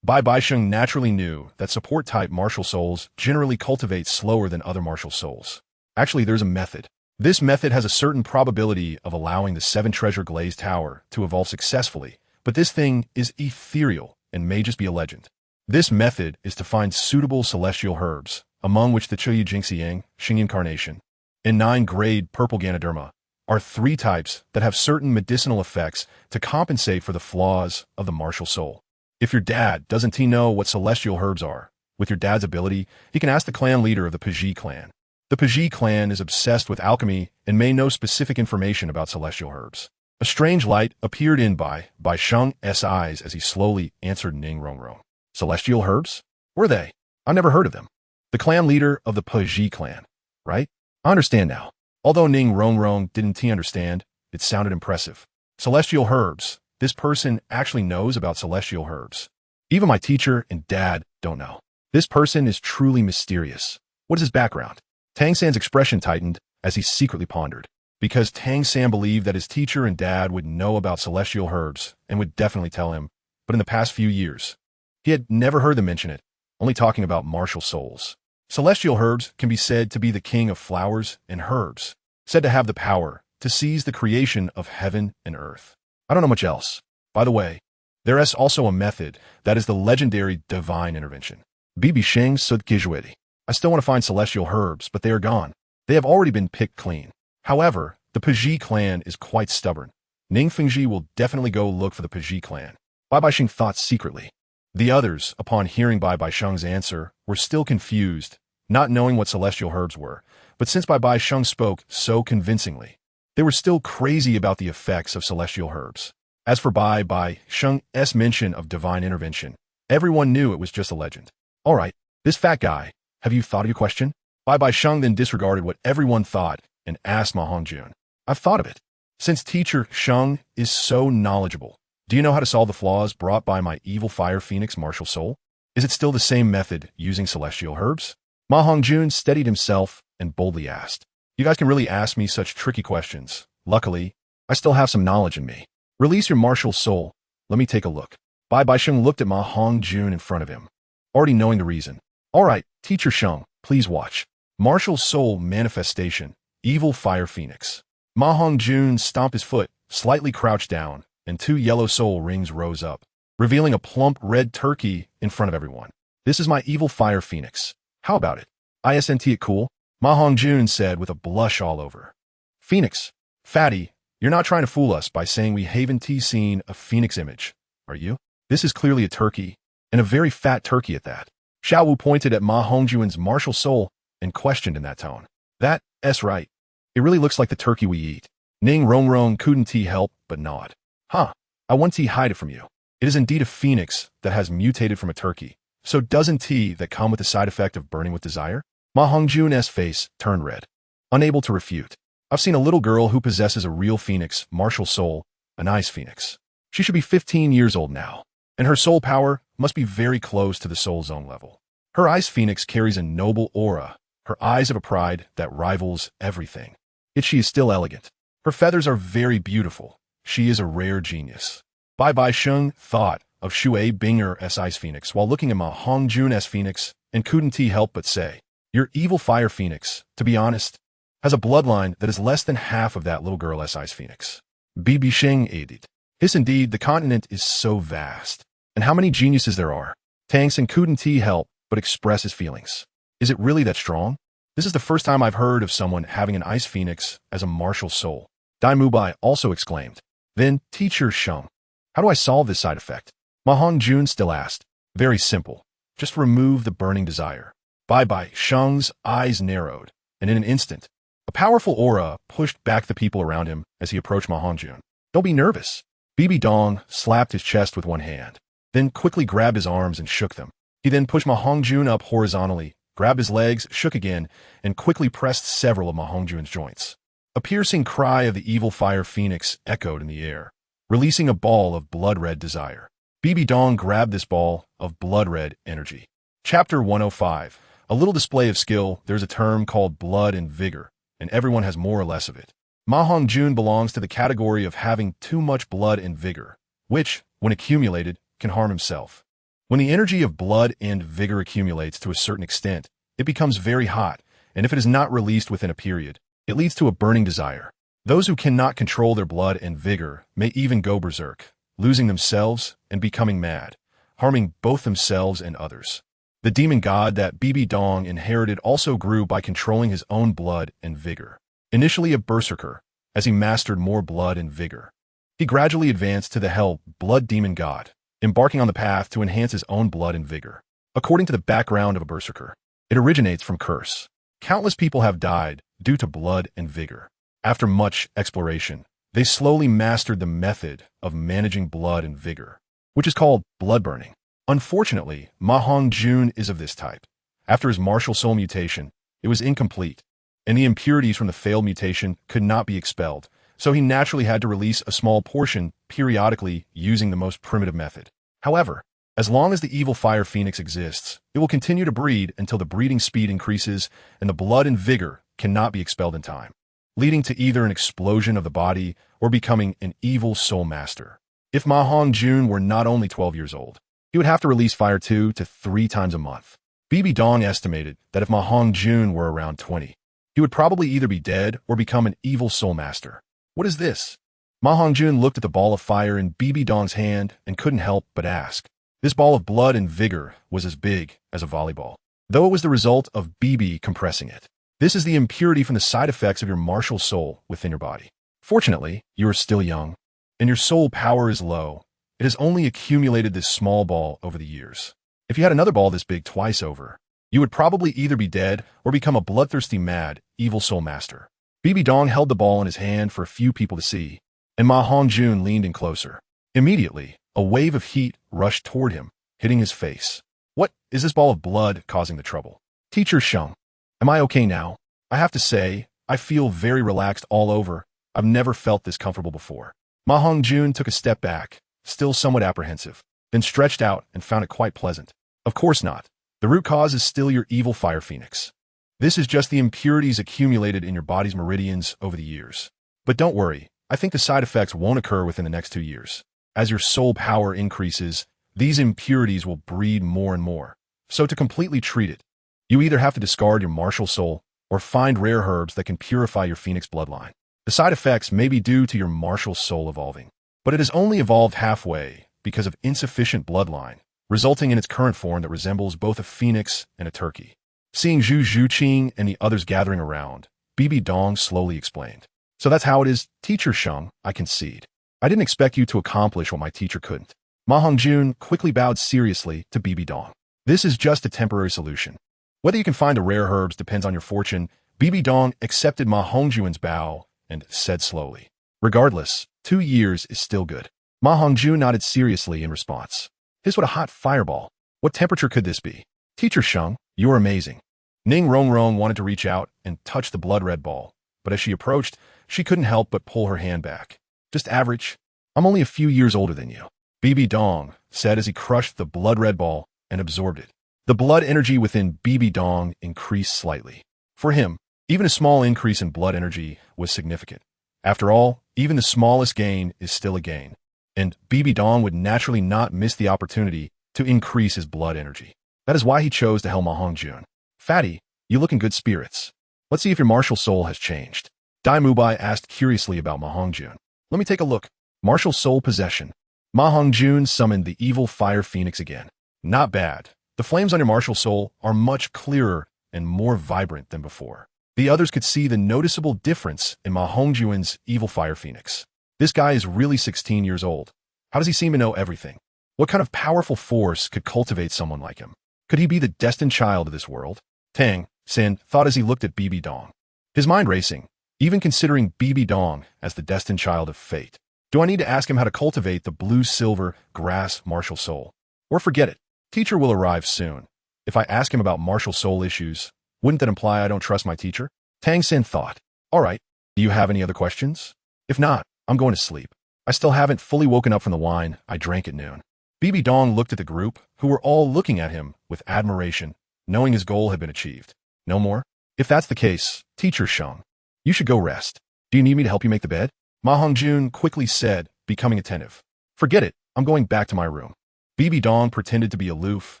BibiSheng naturally knew that support-type martial souls generally cultivate slower than other martial souls. Actually, there's a method. This method has a certain probability of allowing the 7-treasure glazed tower to evolve successfully, but this thing is ethereal and may just be a legend. This method is to find suitable celestial herbs, among which the Chuyi Jingxiang, Xing Incarnation, and 9-grade purple Ganoderma are 3 types that have certain medicinal effects to compensate for the flaws of the martial soul. If your dad doesn't know what celestial herbs are, with your dad's ability, he can ask the clan leader of the Piji clan. The Piji clan is obsessed with alchemy and may know specific information about celestial herbs. A strange light appeared in BibiSheng's eyes as he slowly answered Ning Rongrong. Celestial herbs? Were they? I never heard of them. The clan leader of the Piji clan, right? I understand now. Although Ning Rongrong didn't understand, it sounded impressive. Celestial herbs. This person actually knows about celestial herbs. Even my teacher and dad don't know. This person is truly mysterious. What is his background? Tang San's expression tightened as he secretly pondered, because Tang San believed that his teacher and dad would know about celestial herbs and would definitely tell him, but in the past few years, he had never heard them mention it, only talking about martial souls. Celestial herbs can be said to be the king of flowers and herbs, said to have the power to seize the creation of heaven and earth. I don't know much else. By the way, there is also a method that is the legendary divine intervention. BibiSheng Sud Kijuedi. I still want to find celestial herbs, but they are gone. They have already been picked clean. However, the Piji clan is quite stubborn. Ning Fengji will definitely go look for the Piji clan. BibiSheng thought secretly. The others, upon hearing BibiSheng's answer, were still confused, not knowing what celestial herbs were, but since BibiSheng spoke so convincingly, they were still crazy about the effects of celestial herbs. As for BibiSheng's mention of divine intervention, everyone knew it was just a legend. All right, this fat guy, have you thought of your question? BibiSheng then disregarded what everyone thought and asked Ma Hongjun. I've thought of it. Since teacher Sheng is so knowledgeable, do you know how to solve the flaws brought by my evil fire phoenix martial soul? Is it still the same method using celestial herbs? Ma Hongjun steadied himself and boldly asked. You guys can really ask me such tricky questions. Luckily, I still have some knowledge in me. Release your martial soul. Let me take a look. BibiSheng looked at Ma Hongjun in front of him, already knowing the reason. All right, teacher Sheng, please watch. Martial soul manifestation, evil fire phoenix. Ma Hongjun stomped his foot, slightly crouched down, and 2 yellow soul rings rose up, revealing a plump red turkey in front of everyone. This is my evil fire phoenix. How about it? Isn't it cool? Ma Hongjun said with a blush all over. Phoenix. Fatty, you're not trying to fool us by saying we haven't seen a phoenix image, are you? This is clearly a turkey, and a very fat turkey at that. Xiao Wu pointed at Ma Hongjun's martial soul and questioned in that tone. That's right. It really looks like the turkey we eat. Ning Rongrong couldn't help but nod. Huh, I want to hide it from you. It is indeed a phoenix that has mutated from a turkey. So doesn't that come with the side effect of burning with desire? Ma Hongjun's face turned red, unable to refute. I've seen a little girl who possesses a real phoenix, martial soul, an ice phoenix. She should be 15 years old now, and her soul power must be very close to the soul zone level. Her ice phoenix carries a noble aura. Her eyes have a pride that rivals everything. Yet she is still elegant. Her feathers are very beautiful. She is a rare genius. BibiSheng thought of Shui Binger's ice phoenix while looking at Ma Hongjun's phoenix and couldn't help but say, your evil fire phoenix, to be honest, has a bloodline that is less than half of that little girl's ice phoenix. BibiSheng aided. Yes, indeed, the continent is so vast. And how many geniuses there are. Tang San couldn't help but express his feelings. Is it really that strong? This is the first time I've heard of someone having an ice phoenix as a martial soul. Dai Mubai also exclaimed. Then, teacher Sheng, how do I solve this side effect? Ma Hongjun still asked. Very simple. Just remove the burning desire. BibiSheng's eyes narrowed, and in an instant, a powerful aura pushed back the people around him as he approached Ma Hongjun. Don't be nervous. Bibi Dong slapped his chest with one hand, then quickly grabbed his arms and shook them. He then pushed Ma Hongjun up horizontally, grabbed his legs, shook again, and quickly pressed several of Ma Hongjuan's joints. A piercing cry of the evil fire phoenix echoed in the air, releasing a ball of blood-red desire. Bibi Dong grabbed this ball of blood-red energy. Chapter 105. A little display of skill. There's a term called blood and vigor, and everyone has more or less of it. Ma Hongjun belongs to the category of having too much blood and vigor, which, when accumulated, can harm himself. When the energy of blood and vigor accumulates to a certain extent, it becomes very hot, and if it is not released within a period, it leads to a burning desire. Those who cannot control their blood and vigor may even go berserk, losing themselves and becoming mad, harming both themselves and others. The demon god that Bibi Dong inherited also grew by controlling his own blood and vigor. Initially a berserker, as he mastered more blood and vigor, he gradually advanced to the hell blood demon god, embarking on the path to enhance his own blood and vigor. According to the background of a berserker, it originates from curse. Countless people have died due to blood and vigor. After much exploration, they slowly mastered the method of managing blood and vigor, which is called blood burning. Unfortunately, Ma Hongjun is of this type. After his martial soul mutation, it was incomplete, and the impurities from the failed mutation could not be expelled, so he naturally had to release a small portion periodically using the most primitive method. However, as long as the evil fire phoenix exists, it will continue to breed until the breeding speed increases and the blood and vigor cannot be expelled in time, leading to either an explosion of the body or becoming an evil soul master. If Ma Hongjun were not only 12 years old, he would have to release fire 2 to 3 times a month. Bibi Dong estimated that if Ma Hongjun were around 20, he would probably either be dead or become an evil soul master. What is this? Ma Hongjun looked at the ball of fire in Bibi Dong's hand and couldn't help but ask. This ball of blood and vigor was as big as a volleyball, though it was the result of Bibi compressing it. This is the impurity from the side effects of your martial soul within your body. Fortunately, you are still young, and your soul power is low. It has only accumulated this small ball over the years. If you had another ball this big twice over, you would probably either be dead or become a bloodthirsty mad, evil soul master. Bibi Dong held the ball in his hand for a few people to see, and Ma Hongjun leaned in closer. Immediately, a wave of heat rushed toward him, hitting his face. What is this ball of blood causing the trouble? Teacher Sheng, am I okay now? I have to say, I feel very relaxed all over. I've never felt this comfortable before. Ma Hongjun took a step back, still somewhat apprehensive, then stretched out and found it quite pleasant. Of course not. The root cause is still your evil fire phoenix. This is just the impurities accumulated in your body's meridians over the years. But don't worry, I think the side effects won't occur within the next 2 years. As your soul power increases, these impurities will breed more and more. So to completely treat it, you either have to discard your martial soul or find rare herbs that can purify your phoenix bloodline. The side effects may be due to your martial soul evolving, but it has only evolved halfway because of insufficient bloodline, resulting in its current form that resembles both a phoenix and a turkey. Seeing Zhu Zhuqing and the others gathering around, Bibi Dong slowly explained. So that's how it is, Teacher Sheng, I concede. I didn't expect you to accomplish what my teacher couldn't. Ma Hongjun quickly bowed seriously to Bibi Dong. This is just a temporary solution. Whether you can find the rare herbs depends on your fortune. Bibi Dong accepted Ma Hongjun's bow and said slowly. Regardless, 2 years is still good. Ma Hongjun nodded seriously in response. His what a hot fireball. What temperature could this be? Teacher Sheng, you are amazing. Ning Rongrong wanted to reach out and touch the blood-red ball, but as she approached, she couldn't help but pull her hand back. Just average. I'm only a few years older than you. Bibi Dong said as he crushed the blood-red ball and absorbed it. The blood energy within Bibi Dong increased slightly. For him, even a small increase in blood energy was significant. After all, even the smallest gain is still a gain, and Bibi Dong would naturally not miss the opportunity to increase his blood energy. That is why he chose to help Ma Hongjun. Fatty, you look in good spirits. Let's see if your martial soul has changed. Dai Mubai asked curiously about Ma Hongjun. Let me take a look. Martial soul possession. Ma Hongjun summoned the evil fire phoenix again. Not bad. The flames on your martial soul are much clearer and more vibrant than before. The others could see the noticeable difference in Ma Hongjun's evil fire phoenix. This guy is really 16 years old. How does he seem to know everything? What kind of powerful force could cultivate someone like him? Could he be the destined child of this world? Tang Sin thought as he looked at Bibi Dong. His mind racing, even considering Bibi Dong as the destined child of fate. Do I need to ask him how to cultivate the blue-silver grass martial soul? Or forget it. Teacher will arrive soon. If I ask him about martial soul issues, wouldn't that imply I don't trust my teacher? Tang Xin thought. All right, do you have any other questions? If not, I'm going to sleep. I still haven't fully woken up from the wine I drank at noon. Bibi Dong looked at the group, who were all looking at him with admiration, knowing his goal had been achieved. No more? If that's the case, Teacher Sheng, you should go rest. Do you need me to help you make the bed? Ma Hongjun quickly said, becoming attentive. Forget it, I'm going back to my room. Bibi Dong pretended to be aloof,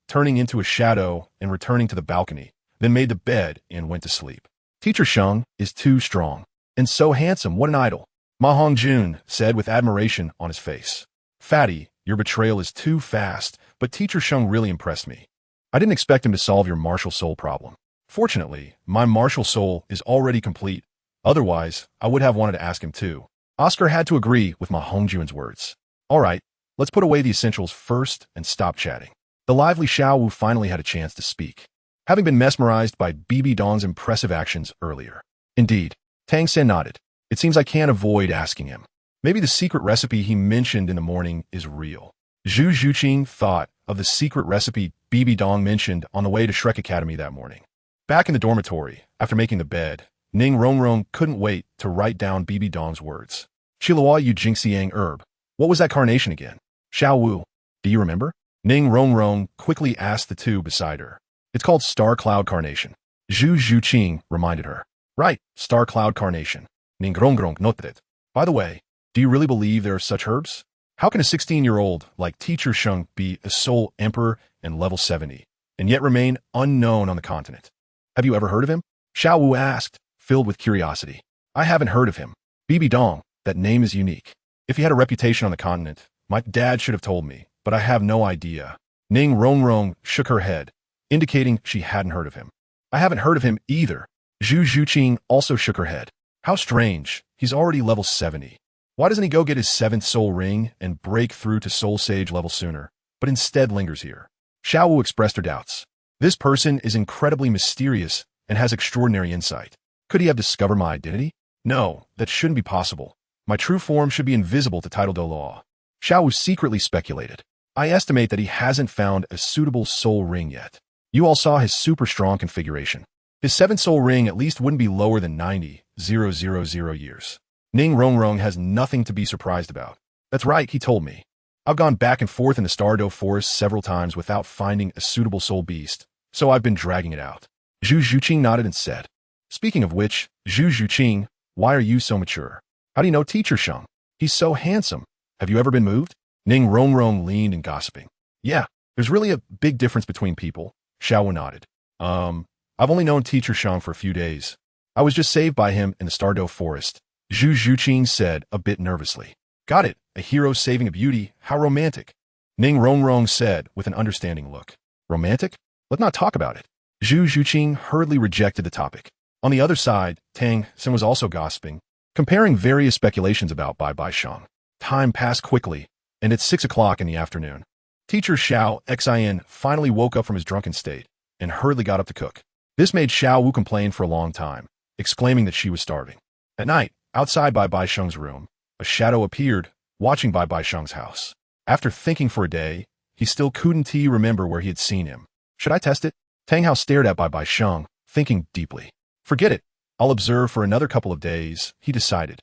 turning into a shadow and returning to the balcony, then made the bed and went to sleep. Teacher Sheng is too strong. And so handsome, what an idol. Ma Hongjun said with admiration on his face. Fatty, your betrayal is too fast, but Teacher Sheng really impressed me. I didn't expect him to solve your martial soul problem. Fortunately, my martial soul is already complete. Otherwise, I would have wanted to ask him too. Oscar had to agree with Ma Hongjun's words. All right, let's put away the essentials first and stop chatting. The lively Xiao Wu finally had a chance to speak, having been mesmerized by Bibi Dong's impressive actions earlier. Indeed, Tang Xin nodded. It seems I can't avoid asking him. Maybe the secret recipe he mentioned in the morning is real. Zhu Zhuqing thought of the secret recipe Bibi Dong mentioned on the way to Shrek Academy that morning. Back in the dormitory, after making the bed, Ning Rongrong couldn't wait to write down Bibi Dong's words. Chilua Yu Jingxiang herb. What was that carnation again? Xiao Wu, do you remember? Ning Rongrong quickly asked the two beside her. It's called Star Cloud Carnation. Zhu Zhuqing reminded her. Right, Star Cloud Carnation. Ning Rongrong noted it. By the way, do you really believe there are such herbs? How can a 16-year-old like Teacher Sheng be a soul emperor and level 70, and yet remain unknown on the continent? Have you ever heard of him? Xiao Wu asked, filled with curiosity. I haven't heard of him. Bibi Dong, that name is unique. If he had a reputation on the continent, my dad should have told me, but I have no idea. Ning Rongrong shook her head, indicating she hadn't heard of him. I haven't heard of him either. Zhu Zhuqing also shook her head. How strange, he's already level 70. Why doesn't he go get his 7th soul ring and break through to soul sage level sooner, but instead lingers here? Xiao Wu expressed her doubts. This person is incredibly mysterious and has extraordinary insight. Could he have discovered my identity? No, that shouldn't be possible. My true form should be invisible to Title Douluo. Xiao Wu secretly speculated. I estimate that he hasn't found a suitable soul ring yet. You all saw his super strong configuration. His 7th soul ring at least wouldn't be lower than 90,000 years. Ning Rongrong has nothing to be surprised about. That's right, he told me. I've gone back and forth in the Stardow Forest several times without finding a suitable soul beast, so I've been dragging it out. Zhu Zhuqing nodded and said, Speaking of which, Zhu Zhuqing, why are you so mature? How do you know Teacher Sheng? He's so handsome. Have you ever been moved? Ning Rongrong leaned in gossiping. Yeah, there's really a big difference between people. Xiao Wu nodded. I've only known Teacher Sheng for a few days. I was just saved by him in the Stardow Forest. Zhu Zhuqing said a bit nervously. Got it, a hero saving a beauty, how romantic. Ning Rongrong said with an understanding look. Romantic? Let's not talk about it. Zhu Zhuqing hurriedly rejected the topic. On the other side, Tang Xin was also gossiping, comparing various speculations about BibiSheng. Time passed quickly, and it's 6 o'clock in the afternoon. Teacher Xiao Xin finally woke up from his drunken state and hurriedly got up to cook. This made Xiao Wu complain for a long time, exclaiming that she was starving. At night, outside BibiSheng's room, a shadow appeared, watching BibiSheng's house. After thinking for a day, he still couldn't remember where he had seen him. Should I test it? Tang Hao stared at BibiSheng, thinking deeply. Forget it. I'll observe for another couple of days, he decided.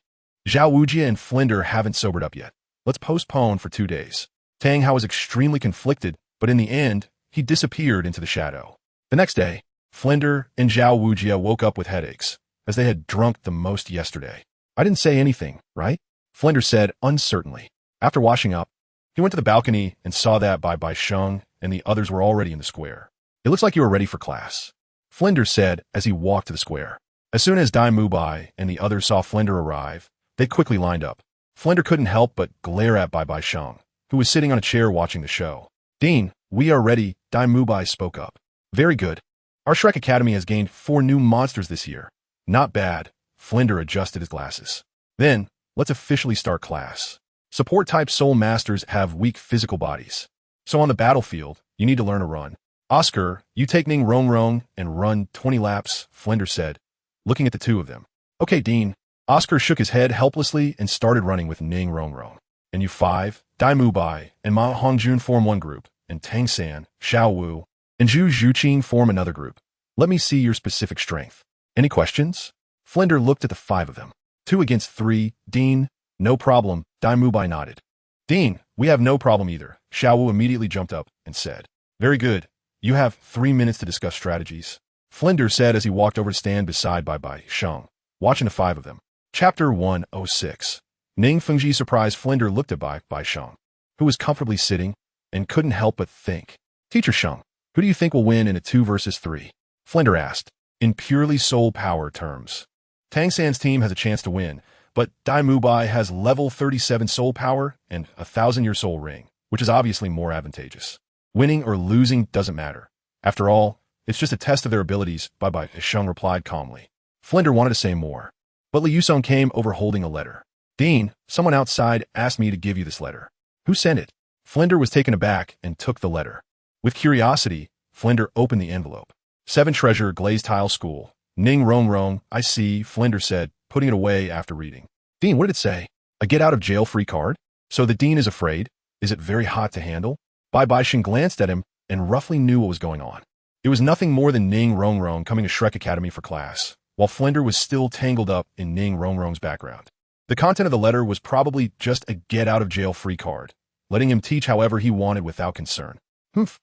Zhao Wujia and Flinder haven't sobered up yet. Let's postpone for 2 days. Tang Hao was extremely conflicted, but in the end, he disappeared into the shadow. The next day, Flinder and Zhao Wujia woke up with headaches, as they had drunk the most yesterday. I didn't say anything, right? Flinder said uncertainly. After washing up, he went to the balcony and saw that BibiSheng and the others were already in the square. It looks like you are ready for class, Flinder said as he walked to the square. As soon as Dai Mubai and the others saw Flinder arrive, they quickly lined up. Flinder couldn't help but glare at BibiSheng, who was sitting on a chair watching the show. Dean, we are ready, Dai Mubai spoke up. Very good. Our Shrek Academy has gained 4 new monsters this year. Not bad. Flinder adjusted his glasses. Then, let's officially start class. Support-type soul masters have weak physical bodies. So on the battlefield, you need to learn to run. Oscar, you take Ning Rongrong and run 20 laps, Flinder said, looking at the two of them. Okay, Dean. Oscar shook his head helplessly and started running with Ning Rongrong. And you 5, Dai Mubai, and Ma Hongjun form one group, and Tang San, Xiao Wu, and Zhu Zhuqing form another group. Let me see your specific strength. Any questions? Flinder looked at the 5 of them. 2 against 3, Dean. No problem, Dai Mubai nodded. Dean, we have no problem either. Xiao Wu immediately jumped up and said. Very good. You have 3 minutes to discuss strategies. Flinder said as he walked over to stand beside BibiSheng, watching the 5 of them. Chapter 106. Ning Fengji surprised Flinder looked at BibiSheng, who was comfortably sitting, and couldn't help but think. Teacher Sheng, who do you think will win in a 2 versus 3? Flinder asked, in purely soul power terms. Tang San's team has a chance to win, but Dai Mubai has level 37 soul power and a 1,000-year soul ring, which is obviously more advantageous. Winning or losing doesn't matter. After all, it's just a test of their abilities, BibiSheng replied calmly. Flinder wanted to say more, but Li Yusong came over holding a letter. Dean, someone outside asked me to give you this letter. Who sent it? Flinder was taken aback and took the letter. With curiosity, Flinder opened the envelope. 7 Treasure Glazed Tile School. Ning Rongrong, I see, Flinder said, putting it away after reading. Dean, what did it say? A get-out-of-jail-free card? So the Dean is afraid? Is it very hot to handle? BibiSheng glanced at him and roughly knew what was going on. It was nothing more than Ning Rongrong coming to Shrek Academy for class, while Flinder was still tangled up in Ning Rongrong's background. The content of the letter was probably just a get-out-of-jail-free card, letting him teach however he wanted without concern.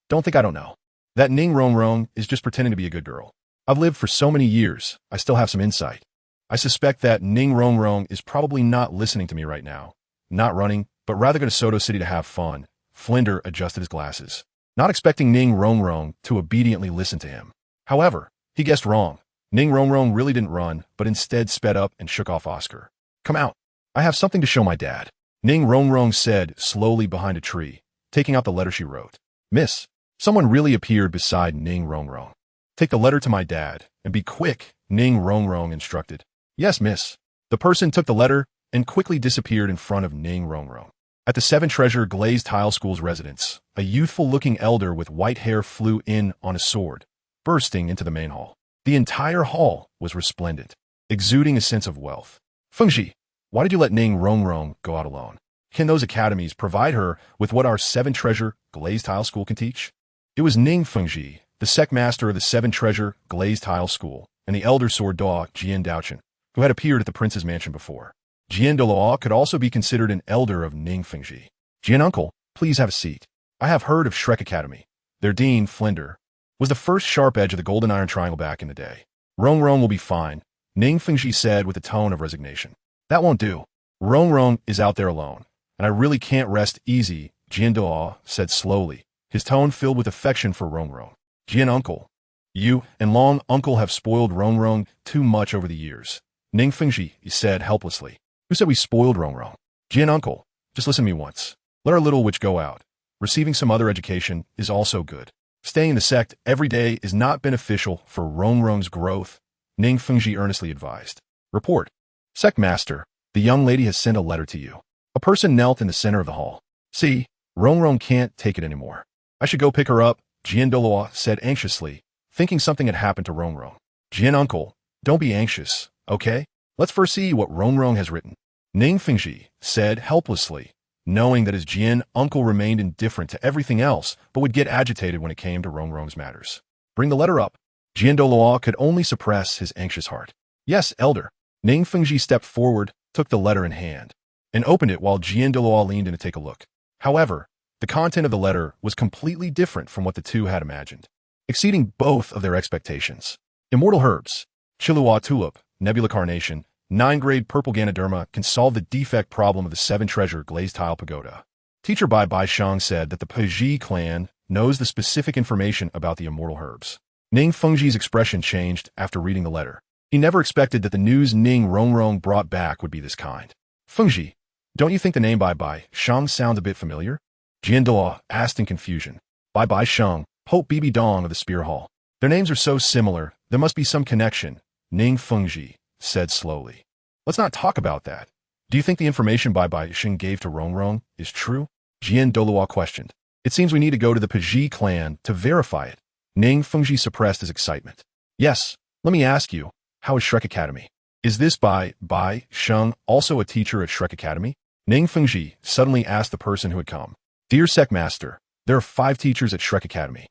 Don't think I don't know. That Ning Rongrong is just pretending to be a good girl. I've lived for so many years, I still have some insight. I suspect that Ning Rongrong is probably not listening to me right now, not running, but rather going to Soto City to have fun. Flinder adjusted his glasses, not expecting Ning Rongrong to obediently listen to him. However, he guessed wrong. Ning Rongrong really didn't run, but instead sped up and shook off Oscar. Come out. I have something to show my dad. Ning Rongrong said slowly behind a tree, taking out the letter she wrote. Miss, someone really appeared beside Ning Rongrong. Take the letter to my dad, and be quick, Ning Rongrong instructed. Yes, miss. The person took the letter and quickly disappeared in front of Ning Rongrong. At the 7 Treasure Glazed Tile School's residence, a youthful-looking elder with white hair flew in on a sword, bursting into the main hall. The entire hall was resplendent, exuding a sense of wealth. Fengji, why did you let Ning Rongrong go out alone? Can those academies provide her with what our 7 Treasure Glazed Tile School can teach? It was Ning Fengji, the sect master of the 7 Treasure Glazed Tile School, and the elder sword Daw Jian Daochen, who had appeared at the prince's mansion before. Jian Douluo could also be considered an elder of Ning Fengji. Jian uncle, please have a seat. I have heard of Shrek Academy. Their dean, Flinder, was the first sharp edge of the Golden Iron Triangle back in the day. Rongrong will be fine, Ning Fengji said with a tone of resignation. That won't do. Rongrong is out there alone, and I really can't rest easy, Jian Douluo said slowly, his tone filled with affection for Rongrong. Jian uncle, you and Long uncle have spoiled Rongrong too much over the years. Ning Fengji said helplessly. Who said we spoiled Rongrong? Jian uncle, just listen to me once. Let our little witch go out. Receiving some other education is also good. Staying in the sect every day is not beneficial for Rongrong's growth, Ning Fengji earnestly advised. Report. Sect master, the young lady has sent a letter to you. A person knelt in the center of the hall. See, Rongrong can't take it anymore. I should go pick her up, Jian Douluo said anxiously, thinking something had happened to Rongrong. Jian uncle, don't be anxious, okay? Let's first see what Rongrong has written. Ning Fengji said helplessly, knowing that his Jian uncle remained indifferent to everything else but would get agitated when it came to Rongrong's matters. Bring the letter up. Jian Douluo could only suppress his anxious heart. Yes, elder. Ning Fengji stepped forward, took the letter in hand, and opened it while Jian Douluo leaned in to take a look. However, the content of the letter was completely different from what the two had imagined, exceeding both of their expectations. Immortal herbs, Chilua tulip, nebula carnation, 9-grade purple Ganoderma can solve the defect problem of the 7 Treasure Glazed Tile Pagoda. Teacher BibiSheng said that the Peji clan knows the specific information about the immortal herbs. Ning Fengji's expression changed after reading the letter. He never expected that the news Ning Rongrong brought back would be this kind. Fengji, don't you think the name BibiSheng sounds a bit familiar? Jian Douluo asked in confusion. BibiSheng, Pope BibiDong of the Spear Hall. Their names are so similar, there must be some connection, Ning Fengji said slowly. Let's not talk about that. Do you think the information BibiSheng gave to Rongrong is true? Jian Douluo questioned. It seems we need to go to the Peji clan to verify it. Ning Fengji suppressed his excitement. Yes, let me ask you, how is Shrek Academy? Is this BibiSheng also a teacher at Shrek Academy? Ning Fengji suddenly asked the person who had come. Dear Sect Master, there are 5 teachers at Shrek Academy.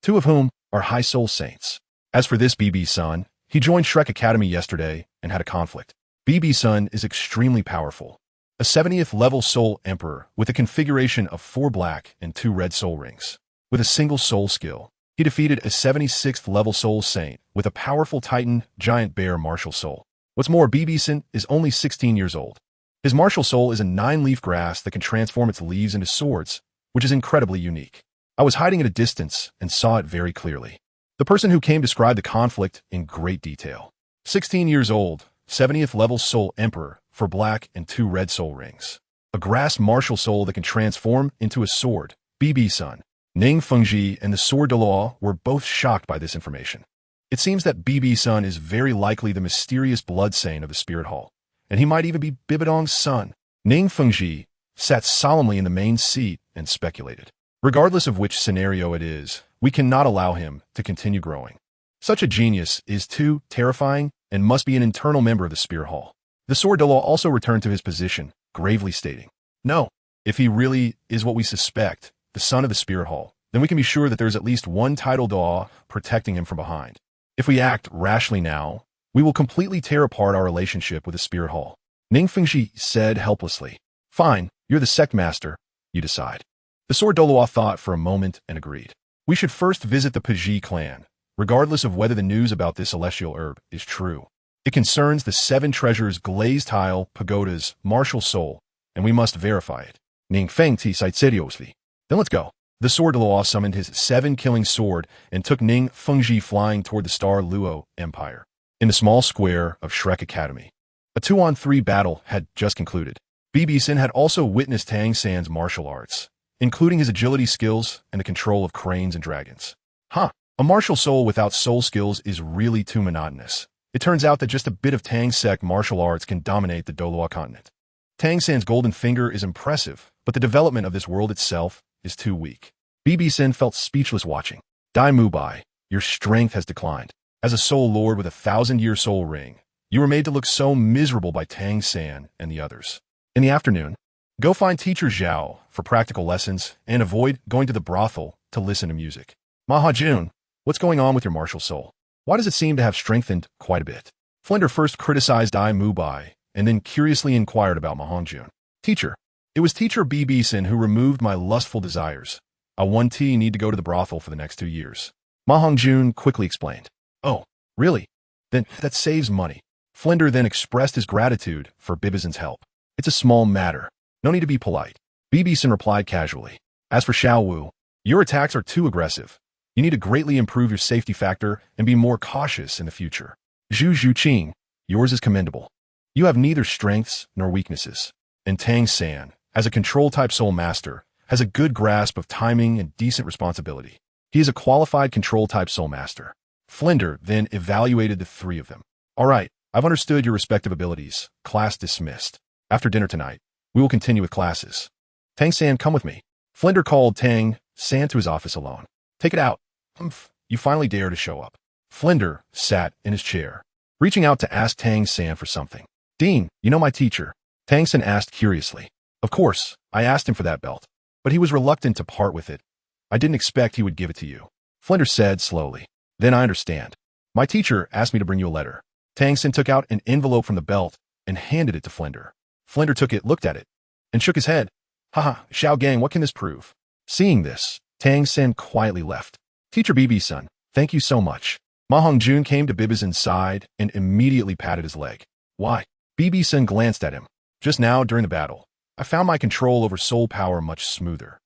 two of whom are high soul saints. As for this BibiSheng, he joined Shrek Academy yesterday and had a conflict. BibiSheng is extremely powerful. A 70th level soul emperor with a configuration of 4 black and 2 red soul rings. With a single soul skill, he defeated a 76th level soul saint with a powerful titan giant bear martial soul. What's more, BibiSheng is only 16 years old. His martial soul is a 9-leaf grass that can transform its leaves into swords, which is incredibly unique. I was hiding at a distance and saw it very clearly. The person who came described the conflict in great detail. 16 years old, 70th level soul emperor, for black and 2 red soul rings. A grass martial soul that can transform into a sword. BibiSheng, Ning Fengji, and the sword Dalu were both shocked by this information. It seems that BibiSheng is very likely the mysterious blood saint of the Spirit Hall, and he might even be Bibidong's son. Ning Fengji sat solemnly in the main seat and speculated. Regardless of which scenario it is, we cannot allow him to continue growing. Such a genius is too terrifying and must be an internal member of the Spirit Hall. The sword Dalu also returned to his position, gravely stating, "No, if he really is what we suspect, the son of the Spirit Hall, then we can be sure that there's at least one title Dalu protecting him from behind. If we act rashly now, we will completely tear apart our relationship with the Spirit Hall." Ning Fengji said helplessly, "Fine, you're the sect master, you decide." The sword Dalu thought for a moment and agreed. "We should first visit the Piji clan, regardless of whether the news about this celestial herb is true. It concerns the 7 treasures glazed tile pagoda's martial soul, and we must verify it." Ning Fengti sighed seriously. "Then let's go." The sword Dalu summoned his 7-killing sword and took Ning Fengji flying toward the Star Luo Empire. In the small square of Shrek Academy, a 2-on-3 battle had just concluded. BibiSheng had also witnessed Tang San's martial arts, including his agility skills and the control of cranes and dragons. A martial soul without soul skills is really too monotonous. It turns out that just a bit of Tang sect martial arts can dominate the Douluo continent. Tang San's golden finger is impressive, but the development of this world itself is too weak. BibiSheng felt speechless watching. Dai Mubai, your strength has declined. As a soul lord with a 1,000-year soul ring, you were made to look so miserable by Tang San and the others. In the afternoon, go find teacher Zhao for practical lessons and avoid going to the brothel to listen to music. Mahajun, what's going on with your martial soul? Why does it seem to have strengthened quite a bit? Flender first criticized Dai Mubai and then curiously inquired about Mahongjun. Teacher, it was teacher BibiSheng who removed my lustful desires. I 1T need to go to the brothel for the next 2 years. Mahongjun quickly explained. Oh, really? Then that saves money. Flender then expressed his gratitude for BibiSheng's help. It's a small matter. No need to be polite. BibiSheng replied casually. As for Xiao Wu, your attacks are too aggressive. You need to greatly improve your safety factor and be more cautious in the future. Zhu Zhuqing, yours is commendable. You have neither strengths nor weaknesses. And Tang San, as a control-type soul master, has a good grasp of timing and decent responsibility. He is a qualified control-type soul master. Flender then evaluated the 3 of them. All right, I've understood your respective abilities. Class dismissed. After dinner tonight, we will continue with classes. Tang San, come with me. Flender called Tang San to his office alone. Take it out. You finally dare to show up. Flender sat in his chair, reaching out to ask Tang San for something. Dean, you know my teacher? Tang San asked curiously. Of course, I asked him for that belt, but he was reluctant to part with it. I didn't expect he would give it to you. Flender said slowly. Then I understand. My teacher asked me to bring you a letter. Tang San took out an envelope from the belt and handed it to Flender. Flender took it, looked at it, and shook his head. Haha, Xiao Gang, what can this prove? Seeing this, Tang San quietly left. Teacher BibiSheng, thank you so much. Mahongjun came to BibiSheng's side and immediately patted his leg. Why? BibiSheng glanced at him. Just now, during the battle, I found my control over soul power much smoother.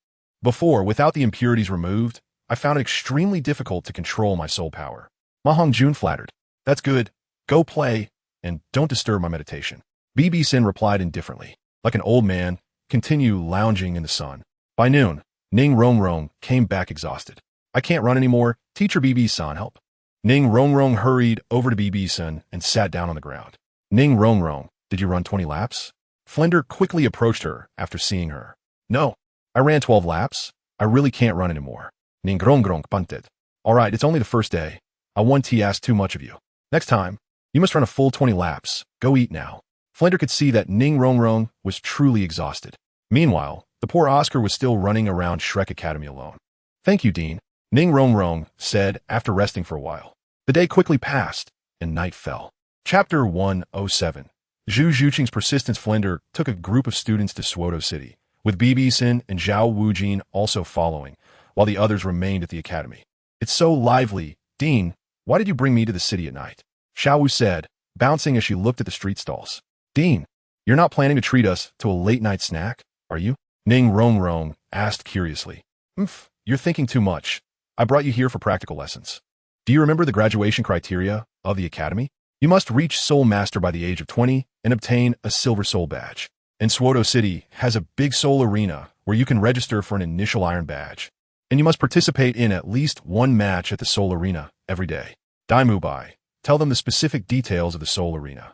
Before, without the impurities removed, I found it extremely difficult to control my soul power. Mahongjun flattered. That's good. Go play, and don't disturb my meditation. BibiSheng replied indifferently. Like an old man, continue lounging in the sun. By noon, Ning Rongrong came back exhausted. I can't run anymore. Teacher BibiSheng, help. Ning Rongrong hurried over to BibiSheng and sat down on the ground. Ning Rongrong, did you run 20 laps? Flender quickly approached her after seeing her. No, I ran 12 laps. I really can't run anymore. Ning Rongrong punted. All right, it's only the first day. I 1T asked too much of you. Next time, you must run a full 20 laps. Go eat now. Flender could see that Ning Rongrong was truly exhausted. Meanwhile, the poor Oscar was still running around Shrek Academy alone. Thank you, Dean. Ning Rongrong said after resting for a while. The day quickly passed, and night fell. Chapter 107. Zhu Zhuqing's persistence. Flender took a group of students to Suodo City, with BibiSheng and Zhao Wujin also following, while the others remained at the academy. It's so lively. Dean, why did you bring me to the city at night? Xiao Wu said, bouncing as she looked at the street stalls. Dean, you're not planning to treat us to a late-night snack, are you? Ning Rongrong asked curiously. You're thinking too much. I brought you here for practical lessons. Do you remember the graduation criteria of the academy? You must reach Soul Master by the age of 20 and obtain a Silver Soul Badge. And Suodo City has a big soul arena where you can register for an initial Iron Badge. And you must participate in at least one match at the Soul Arena every day. Daimu Bai, tell them the specific details of the Soul Arena.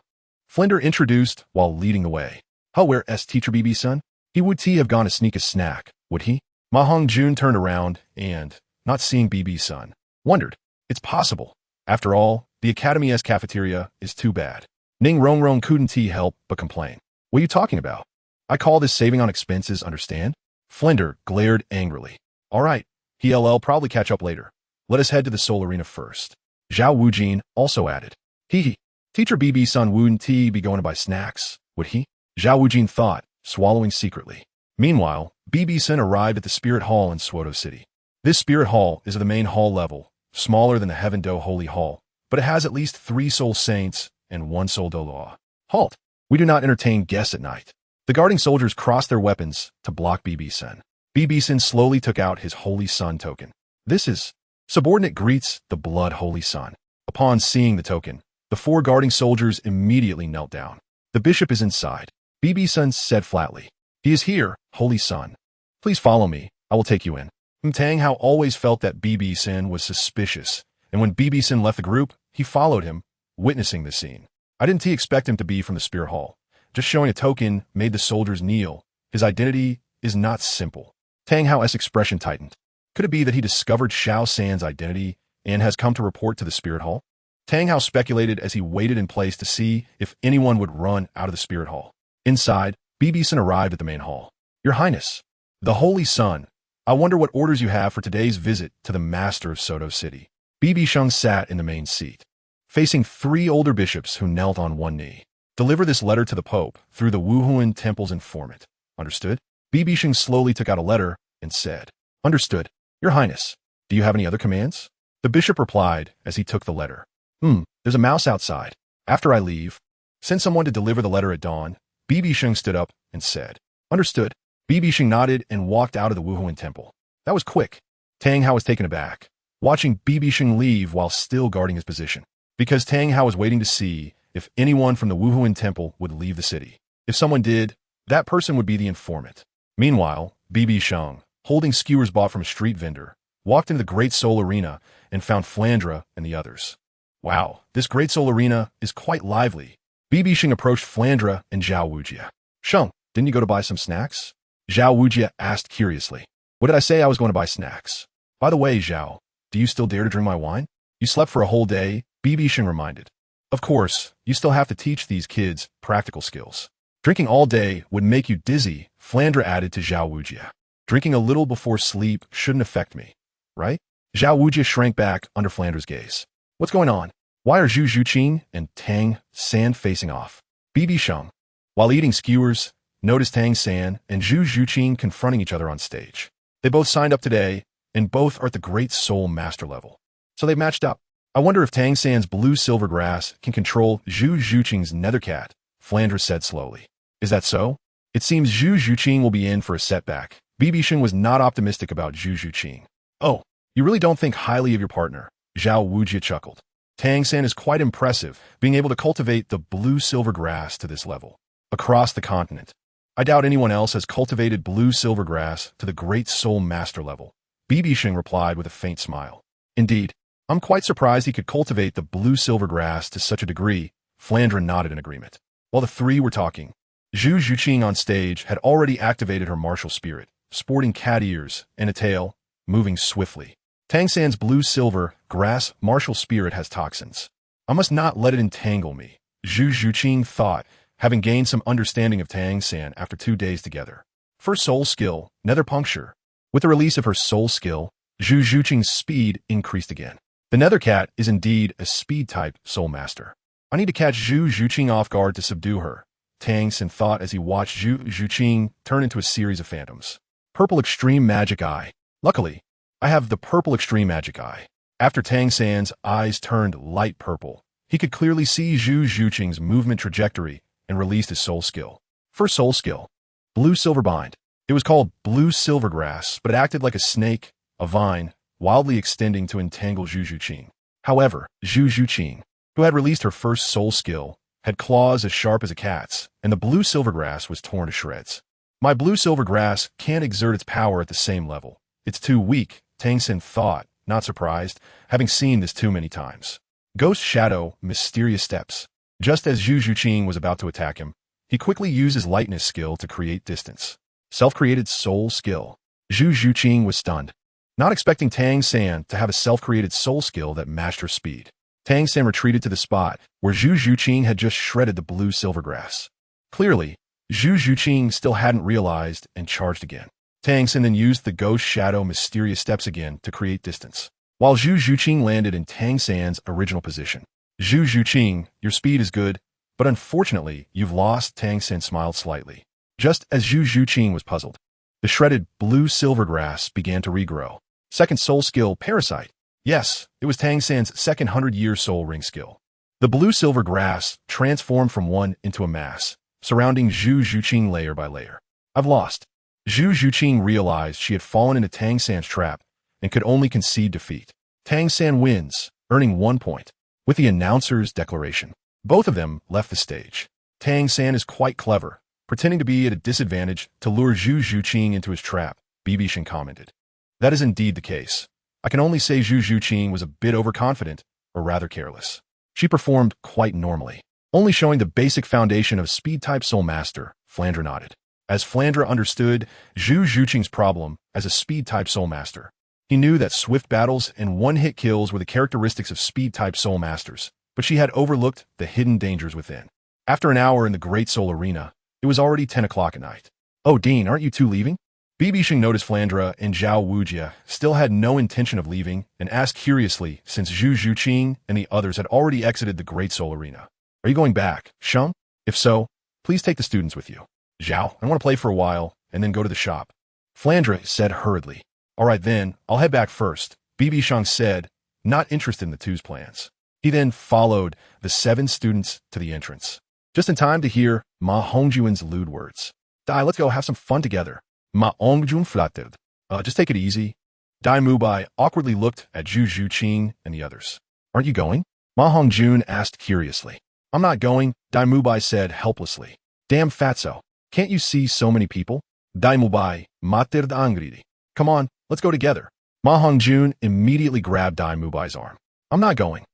Flender introduced while leading the way. Where's teacher BB-son? He would have gone to sneak a snack, would he? Ma Hongjun turned around and, not seeing BB-son, wondered. It's possible. After all, the Academy's cafeteria is too bad. Ning Rongrong couldn't help but complain. What are you talking about? I call this saving on expenses, understand? Flender glared angrily. All right, he'll probably catch up later. Let us head to the Soul Arena first. Zhao Wujin also added. Teacher BB-son wouldn't be going to buy snacks, would he? Zhao Wujin thought, swallowing secretly. Meanwhile, BB-son arrived at the Spirit Hall in Suodo City. This Spirit Hall is of the main hall level, smaller than the Heaven Do Holy Hall, but it has at least 3 Soul Saints and 1 Soul Douluo. Halt! We do not entertain guests at night. The guarding soldiers crossed their weapons to block BB-son. BB-son slowly took out his Holy Sun token. This is... Subordinate greets the Blood Holy Sun. Upon seeing the token, the 4 guarding soldiers immediately knelt down. The bishop is inside. BB-son said flatly. He is here, Holy Sun. Please follow me. I will take you in. Tang Hao always felt that BB-son was suspicious, and when BB-son left the group, he followed him, witnessing the scene. I didn't expect him to be from the Spirit Hall. Just showing a token made the soldiers kneel. His identity is not simple. Tang Hao's expression tightened. Could it be that he discovered Xiao San's identity and has come to report to the Spirit Hall? Tang Hao speculated as he waited in place to see if anyone would run out of the Spirit Hall. Inside, BB-son arrived at the main hall. Your Highness, the Holy Sun, I wonder what orders you have for today's visit to the Master of Suodo City. BB-sheng sat in the main seat, facing 3 older bishops who knelt on one knee. Deliver this letter to the Pope through the Wuhuan Temple's informant. Understood? BB-sheng slowly took out a letter and said, Understood. Your Highness, do you have any other commands? The bishop replied as he took the letter. There's a mouse outside. After I leave, send someone to deliver the letter at dawn. BB-sheng stood up and said, Understood. BB-sheng nodded and walked out of the Wuhuan Temple. That was quick. Tang Hao was taken aback, watching BB-sheng leave while still guarding his position, because Tang Hao was waiting to see if anyone from the Wuhuan Temple would leave the city. If someone did, that person would be the informant. Meanwhile, BB-sheng, holding skewers bought from a street vendor, walked into the Great Soul Arena and found Flandre and the others. Wow, this Great Soul Arena is quite lively. BB-sheng approached Flandre and Zhao Wujia. Sheng, didn't you go to buy some snacks? Zhao Wujia asked curiously. What did I say? I was going to buy snacks. By the way, Zhao, do you still dare to drink my wine? You slept for a whole day, BB-sheng reminded. Of course, you still have to teach these kids practical skills. Drinking all day would make you dizzy, Flandre added to Zhao Wujia. Drinking a little before sleep shouldn't affect me, right? Zhao Wujia shrank back under Flandre's gaze. What's going on? Why are Zhu Zhuqing and Tang San facing off? BB-sheng, while eating skewers, noticed Tang San and Zhu Zhuqing confronting each other on stage. They both signed up today, and both are at the Great Soul Master level. So they've matched up. I wonder if Tang San's blue silver grass can control Zhu Zhuqing's nethercat, Flandre said slowly. Is that so? It seems Zhu Zhuqing will be in for a setback. BB-sheng was not optimistic about Zhu Zhuqing. Oh, you really don't think highly of your partner, Zhao Wujia chuckled. Tang San is quite impressive, being able to cultivate the blue-silver grass to this level. Across the continent, I doubt anyone else has cultivated blue-silver grass to the Great Soul Master level. BB-sheng replied with a faint smile. Indeed, I'm quite surprised he could cultivate the blue-silver grass to such a degree. Flandre nodded in agreement. While the 3 were talking, Zhu Zhuqing on stage had already activated her martial spirit, sporting cat ears and a tail, moving swiftly. Tang San's blue-silver grass martial spirit has toxins. I must not let it entangle me, Zhu Zhuqing thought, having gained some understanding of Tang San after 2 days together. First soul skill, nether puncture. With the release of her soul skill, Zhu Zhuqing's speed increased again. The Nether Cat is indeed a speed-type soul master. I need to catch Zhu Zhuqing off guard to subdue her, Tang Xin thought as he watched Zhu Zhuqing turn into a series of phantoms. Purple Extreme Magic Eye. Luckily, I have the Purple Extreme Magic Eye. After Tang San's eyes turned light purple, he could clearly see Zhu Zhuqing's movement trajectory and released his soul skill. First soul skill. Blue Silver Bind. It was called Blue Silver Grass, but it acted like a snake, a vine, wildly extending to entangle Zhu Zhuqing. However, Zhu Zhuqing, who had released her first soul skill, had claws as sharp as a cat's, and the blue silver grass was torn to shreds. My blue silver grass can't exert its power at the same level. It's too weak, Tang Xin thought, not surprised, having seen this too many times. Ghost Shadow, Mysterious Steps. Just as Zhu Zhuqing was about to attack him, he quickly used his lightness skill to create distance. Self-created soul skill. Zhu Zhuqing was stunned, not expecting Tang San to have a self-created soul skill that matched her speed. Tang San retreated to the spot where Zhu Zhuqing had just shredded the blue silver grass. Clearly, Zhu Zhuqing still hadn't realized and charged again. Tang San then used the Ghost Shadow Mysterious Steps again to create distance, while Zhu Zhuqing landed in Tang San's original position. Zhu Zhuqing, your speed is good, but unfortunately, you've lost. Tang San smiled slightly. Just as Zhu Zhuqing was puzzled, the shredded blue silver grass began to regrow. Second soul skill, Parasite. Yes, it was Tang San's second 100-year soul ring skill. The blue silver grass transformed from one into a mass, surrounding Zhu Zhuqing layer by layer. I've lost. Zhu Zhuqing realized she had fallen into Tang San's trap and could only concede defeat. Tang San wins, earning 1 point. With the announcer's declaration, both of them left the stage. Tang San is quite clever, pretending to be at a disadvantage to lure Zhu Zhuqing into his trap, BibiSheng commented. That is indeed the case. I can only say Zhu Zhuqing was a bit overconfident, or rather careless. She performed quite normally, only showing the basic foundation of speed-type soul master. Flandra nodded. As Flandra understood Zhu Zhuqing's problem as a speed-type soul master, he knew that swift battles and one-hit kills were the characteristics of speed-type soul masters, but she had overlooked the hidden dangers within. After an hour in the Great Soul Arena, it was already 10 o'clock at night. Oh, Dean, aren't you two leaving? BibiSheng noticed Flandra and Zhao Wujia still had no intention of leaving and asked curiously since Zhu Zhuqing and the others had already exited the Great Soul Arena. Are you going back, Sheng? If so, please take the students with you. Zhao, I want to play for a while and then go to the shop. Flandra said hurriedly. All right then, I'll head back first, BibiSheng said, not interested in the two's plans. He then followed the 7 students to the entrance, just in time to hear Ma Hongjuan's lewd words. Dai, let's go have some fun together. Ma Hongjun flattered. Just take it easy. Dai Mubai awkwardly looked at Zhu Zhuqing and the others. Aren't you going? Ma Hongjun asked curiously. I'm not going, Dai Mubai said helplessly. Damn fatso. Can't you see so many people? Dai Mubai, mattered angridi. Come on, let's go together. Ma Hongjun immediately grabbed Dai Mubai's arm. I'm not going.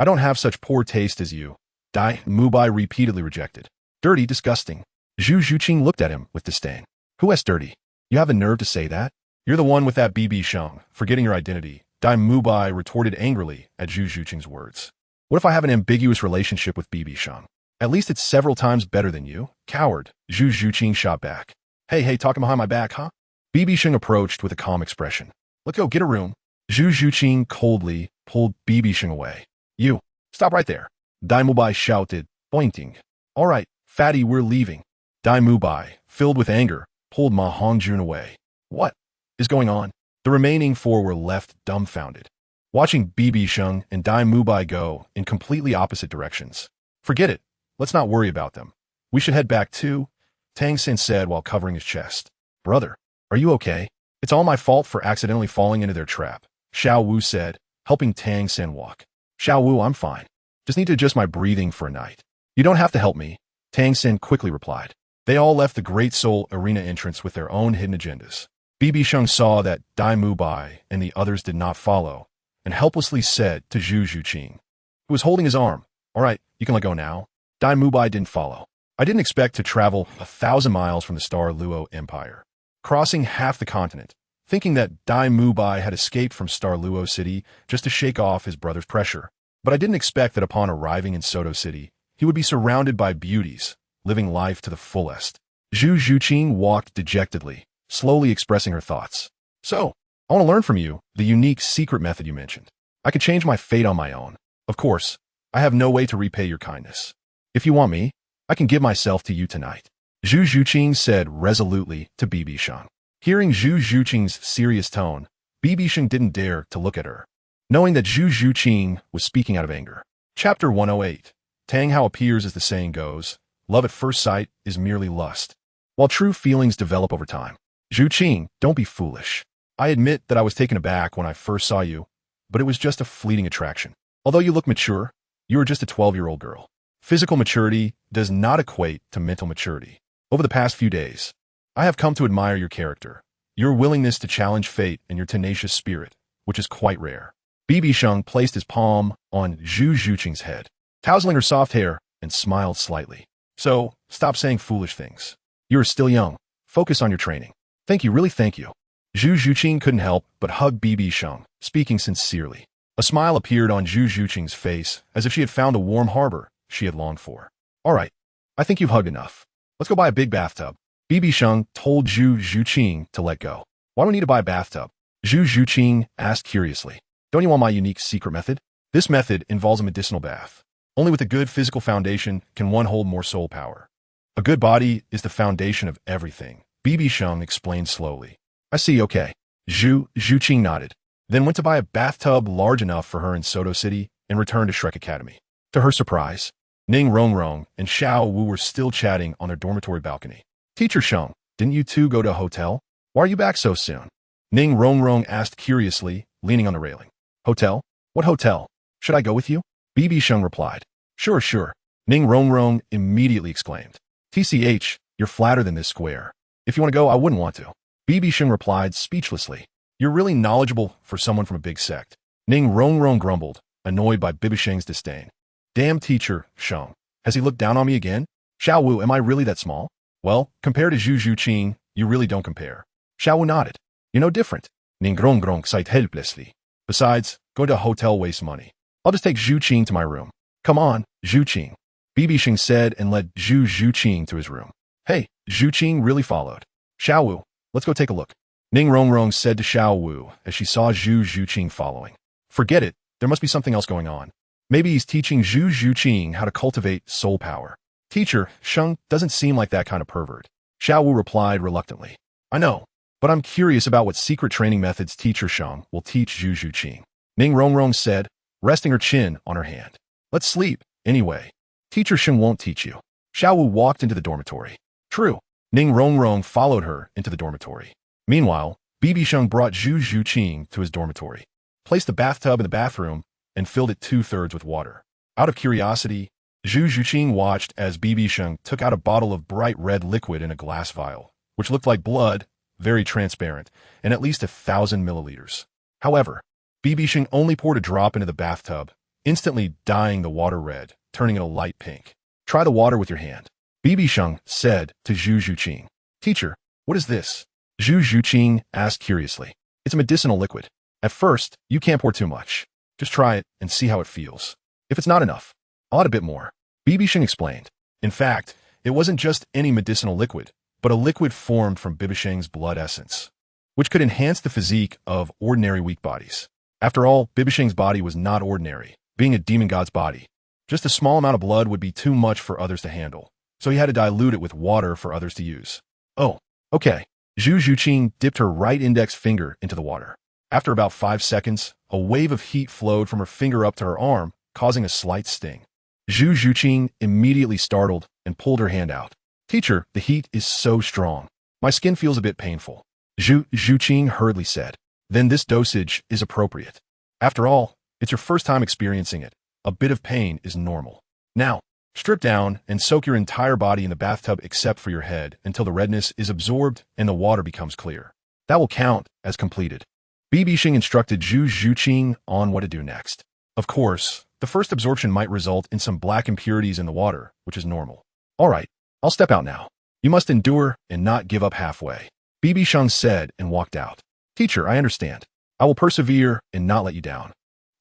I don't have such poor taste as you. Dai Mubai repeatedly rejected. Dirty, disgusting. Zhu Zhuqing looked at him with disdain. Who has dirty? You have the nerve to say that? You're the one with that BibiSheng, forgetting your identity. Dai Mubai retorted angrily at Zhu Zhuqing's words. What if I have an ambiguous relationship with BibiSheng? At least it's several times better than you. Coward, Zhu Zhuqing shot back. Hey, talking behind my back, huh? BibiSheng approached with a calm expression. Let's go get a room. Zhu Zhuqing coldly pulled BibiSheng away. You, stop right there. Dai Mubai shouted, pointing. All right, fatty, we're leaving. Dai Mubai, filled with anger, pulled Ma Hongjun away. What is going on? The remaining 4 were left dumbfounded, watching BibiSheng and Dai Mubai go in completely opposite directions. Forget it. Let's not worry about them. We should head back too, Tang Xin said while covering his chest. Brother, are you okay? It's all my fault for accidentally falling into their trap, Xiao Wu said, helping Tang Xin walk. Xiao Wu, I'm fine. Just need to adjust my breathing for a night. You don't have to help me, Tang Xin quickly replied. They all left the Great Soul Arena entrance with their own hidden agendas. BibiSheng saw that Dai Mubai and the others did not follow, and helplessly said to Zhu Zhuqing, who was holding his arm, all right, you can let go now. Dai Mubai didn't follow. I didn't expect to travel 1,000 miles from the Star Luo Empire, crossing half the continent, thinking that Dai Mubai had escaped from Star Luo City just to shake off his brother's pressure. But I didn't expect that upon arriving in Soto City, he would be surrounded by beauties, living life to the fullest. Zhu Zhuqing walked dejectedly, slowly expressing her thoughts. So, I want to learn from you the unique secret method you mentioned. I could change my fate on my own. Of course, I have no way to repay your kindness. If you want me, I can give myself to you tonight. Zhu Zhuqing said resolutely to BibiSheng. Hearing Zhu Zhuqing's serious tone, BibiSheng didn't dare to look at her, knowing that Zhu Zhuqing was speaking out of anger. Chapter 108. Tang How appears as the saying goes, love at first sight is merely lust, while true feelings develop over time. Zhuqing, don't be foolish. I admit that I was taken aback when I first saw you, but it was just a fleeting attraction. Although you look mature, you are just a 12-year-old girl. Physical maturity does not equate to mental maturity. Over the past few days, I have come to admire your character, your willingness to challenge fate, and your tenacious spirit, which is quite rare. BibiSheng placed his palm on Zhu Zhuqing's head, tousling her soft hair, and smiled slightly. So, stop saying foolish things. You are still young. Focus on your training. Thank you, really thank you. Zhu Zhuqing couldn't help but hug BibiSheng, speaking sincerely. A smile appeared on Zhu Zhuqing's face, as if she had found a warm harbor she had longed for. All right, I think you've hugged enough. Let's go buy a big bathtub. BibiSheng told Zhu Zhuqing to let go. Why do we need to buy a bathtub? Zhu Zhuqing asked curiously. Don't you want my unique secret method? This method involves a medicinal bath. Only with a good physical foundation can one hold more soul power. A good body is the foundation of everything, BibiSheng explained slowly. I see, okay. Zhu Zhuqing nodded, then went to buy a bathtub large enough for her in Soto City and returned to Shrek Academy. To her surprise, Ning Rongrong and Xiao Wu were still chatting on their dormitory balcony. Teacher Sheng, didn't you two go to a hotel? Why are you back so soon? Ning Rongrong asked curiously, leaning on the railing. Hotel? What hotel? Should I go with you? BibiSheng replied. Sure. Ning Rongrong immediately exclaimed. TCH, you're flatter than this square. If you want to go, I wouldn't want to. BibiSheng replied speechlessly. You're really knowledgeable for someone from a big sect. Ning Rongrong grumbled, annoyed by BibiSheng's disdain. Damn teacher, Sheng. Has he looked down on me again? Xiao Wu, am I really that small? Well, compared to Zhu Zhuqing, you really don't compare. Xiao Wu nodded. You're no different. Ning Rongrong sighed helplessly. Besides, going to a hotel wastes money. I'll just take Zhuqing to my room. Come on, Zhuqing. BibiSheng said and led Zhu Zhuqing to his room. Hey, Zhuqing really followed. Xiao Wu, let's go take a look. Ning Rongrong said to Xiao Wu as she saw Zhu Zhuqing following. Forget it, there must be something else going on. Maybe he's teaching Zhu Zhuqing how to cultivate soul power. Teacher, Sheng doesn't seem like that kind of pervert. Xiao Wu replied reluctantly. I know, but I'm curious about what secret training methods Teacher Sheng will teach Zhu Zhuqing. Ning Rongrong said, resting her chin on her hand. Let's sleep, anyway. Teacher Sheng won't teach you. Xiao Wu walked into the dormitory. True. Ning Rongrong followed her into the dormitory. Meanwhile, BibiSheng brought Zhu Zhuqing to his dormitory, placed the bathtub in the bathroom, and filled it 2/3 with water. Out of curiosity, Zhu Zhuqing watched as BibiSheng took out a bottle of bright red liquid in a glass vial, which looked like blood, very transparent, and at least 1,000 milliliters. However, BibiSheng only poured a drop into the bathtub, instantly dyeing the water red, turning it a light pink. Try the water with your hand. BibiSheng said to Zhu Zhuqing. Teacher, what is this? Zhu Zhuqing asked curiously. It's a medicinal liquid. At first, you can't pour too much. Just try it and see how it feels. If it's not enough, I'll add a bit more. BibiSheng explained. In fact, it wasn't just any medicinal liquid, but a liquid formed from BibiSheng's blood essence, which could enhance the physique of ordinary weak bodies. After all, BibiSheng's body was not ordinary, being a demon god's body. Just a small amount of blood would be too much for others to handle, so he had to dilute it with water for others to use. Oh, okay. Zhu Zhuqing dipped her right index finger into the water. After about 5 seconds, a wave of heat flowed from her finger up to her arm, causing a slight sting. Zhu Zhuqing immediately startled and pulled her hand out. Teacher, the heat is so strong. My skin feels a bit painful. Zhu Zhuqing hurriedly said. Then this dosage is appropriate. After all, it's your first time experiencing it. A bit of pain is normal. Now, strip down and soak your entire body in the bathtub except for your head until the redness is absorbed and the water becomes clear. That will count as completed. BibiSheng instructed Zhu Zhuqing on what to do next. Of course, the first absorption might result in some black impurities in the water, which is normal. All right, I'll step out now. You must endure and not give up halfway. BibiSheng said and walked out. Teacher, I understand. I will persevere and not let you down.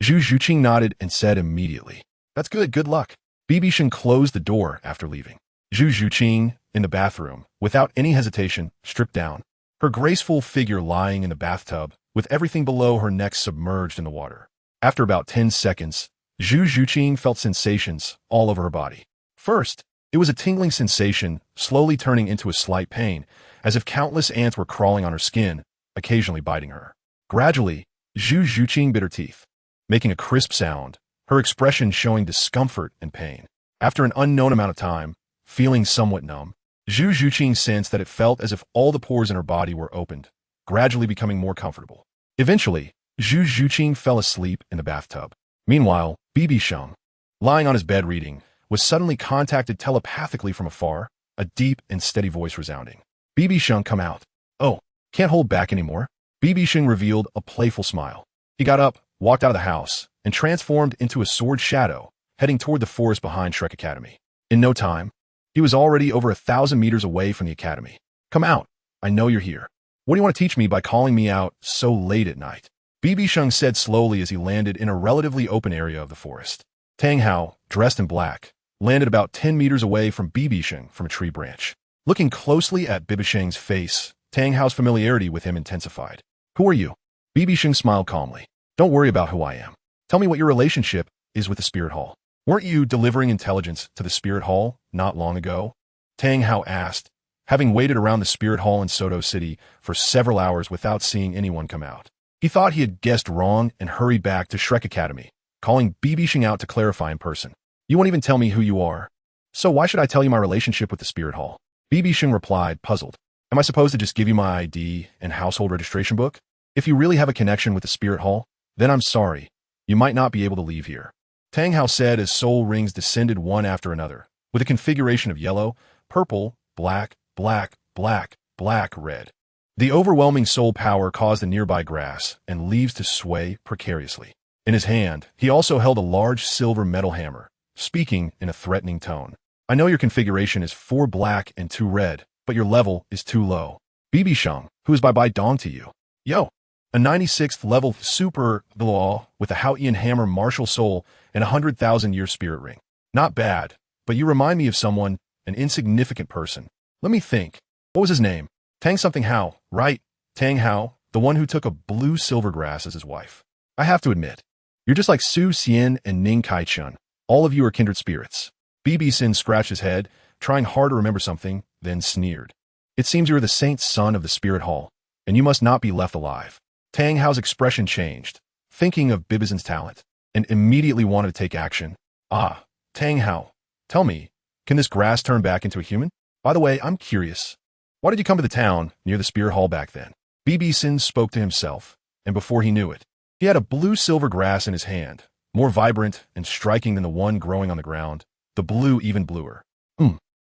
Zhu Zhuqing nodded and said immediately. That's good luck. BibiSheng closed the door after leaving. Zhu Zhuqing, in the bathroom, without any hesitation, stripped down. Her graceful figure lying in the bathtub, with everything below her neck submerged in the water. After about 10 seconds, Zhu Zhuqing felt sensations all over her body. First, it was a tingling sensation, slowly turning into a slight pain, as if countless ants were crawling on her skin, occasionally biting her. Gradually, Zhu Zhuqing bit her teeth, making a crisp sound, her expression showing discomfort and pain. After an unknown amount of time, feeling somewhat numb, Zhu Zhuqing sensed that it felt as if all the pores in her body were opened, gradually becoming more comfortable. Eventually, Zhu Zhuqing fell asleep in the bathtub. Meanwhile, BibiSheng, lying on his bed reading, was suddenly contacted telepathically from afar, a deep and steady voice resounding. BibiSheng, come out. Oh, can't hold back anymore. BibiSheng revealed a playful smile. He got up, walked out of the house, and transformed into a sword shadow, heading toward the forest behind Shrek Academy. In no time, he was already over 1,000 meters away from the academy. Come out. I know you're here. What do you want to teach me by calling me out so late at night? BibiSheng said slowly as he landed in a relatively open area of the forest. Tang Hao, dressed in black, landed about 10 meters away from BibiSheng from a tree branch. Looking closely at BibiSheng's face, Tang Hao's familiarity with him intensified. Who are you? BibiSheng smiled calmly. Don't worry about who I am. Tell me what your relationship is with the Spirit Hall. Weren't you delivering intelligence to the Spirit Hall not long ago? Tang Hao asked, having waited around the Spirit Hall in Soto City for several hours without seeing anyone come out. He thought he had guessed wrong and hurried back to Shrek Academy, calling BibiSheng out to clarify in person. You won't even tell me who you are. So why should I tell you my relationship with the Spirit Hall? BibiSheng replied, puzzled. Am I supposed to just give you my ID and household registration book? If you really have a connection with the Spirit Hall, then I'm sorry. You might not be able to leave here. Tang Hao said as soul rings descended one after another, with a configuration of yellow, purple, black, black, black, black, red. The overwhelming soul power caused the nearby grass and leaves to sway precariously. In his hand, he also held a large silver metal hammer, speaking in a threatening tone. I know your configuration is 4 black and 2 red, but your level is too low. BibiSheng, who is Bai Dong to you? Yo, a 96th level super Douluo with a Haotian hammer martial soul and a 100,000-year spirit ring. Not bad, but you remind me of someone, an insignificant person. Let me think. What was his name? Tang something Hao, right? Tang Hao, the one who took a blue silvergrass as his wife. I have to admit, you're just like Su Xian and Ning Kaichun. All of you are kindred spirits. BibiSheng scratched his head, trying hard to remember something, then sneered. It seems you are the saint's son of the Spirit Hall, and you must not be left alive. Tang Hao's expression changed, thinking of BibiSheng's talent, and immediately wanted to take action. Ah, Tang Hao, tell me, can this grass turn back into a human? By the way, I'm curious. Why did you come to the town near the Spirit Hall back then? BibiSheng spoke to himself, and before he knew it, he had a blue silver grass in his hand, more vibrant and striking than the one growing on the ground, the blue even bluer.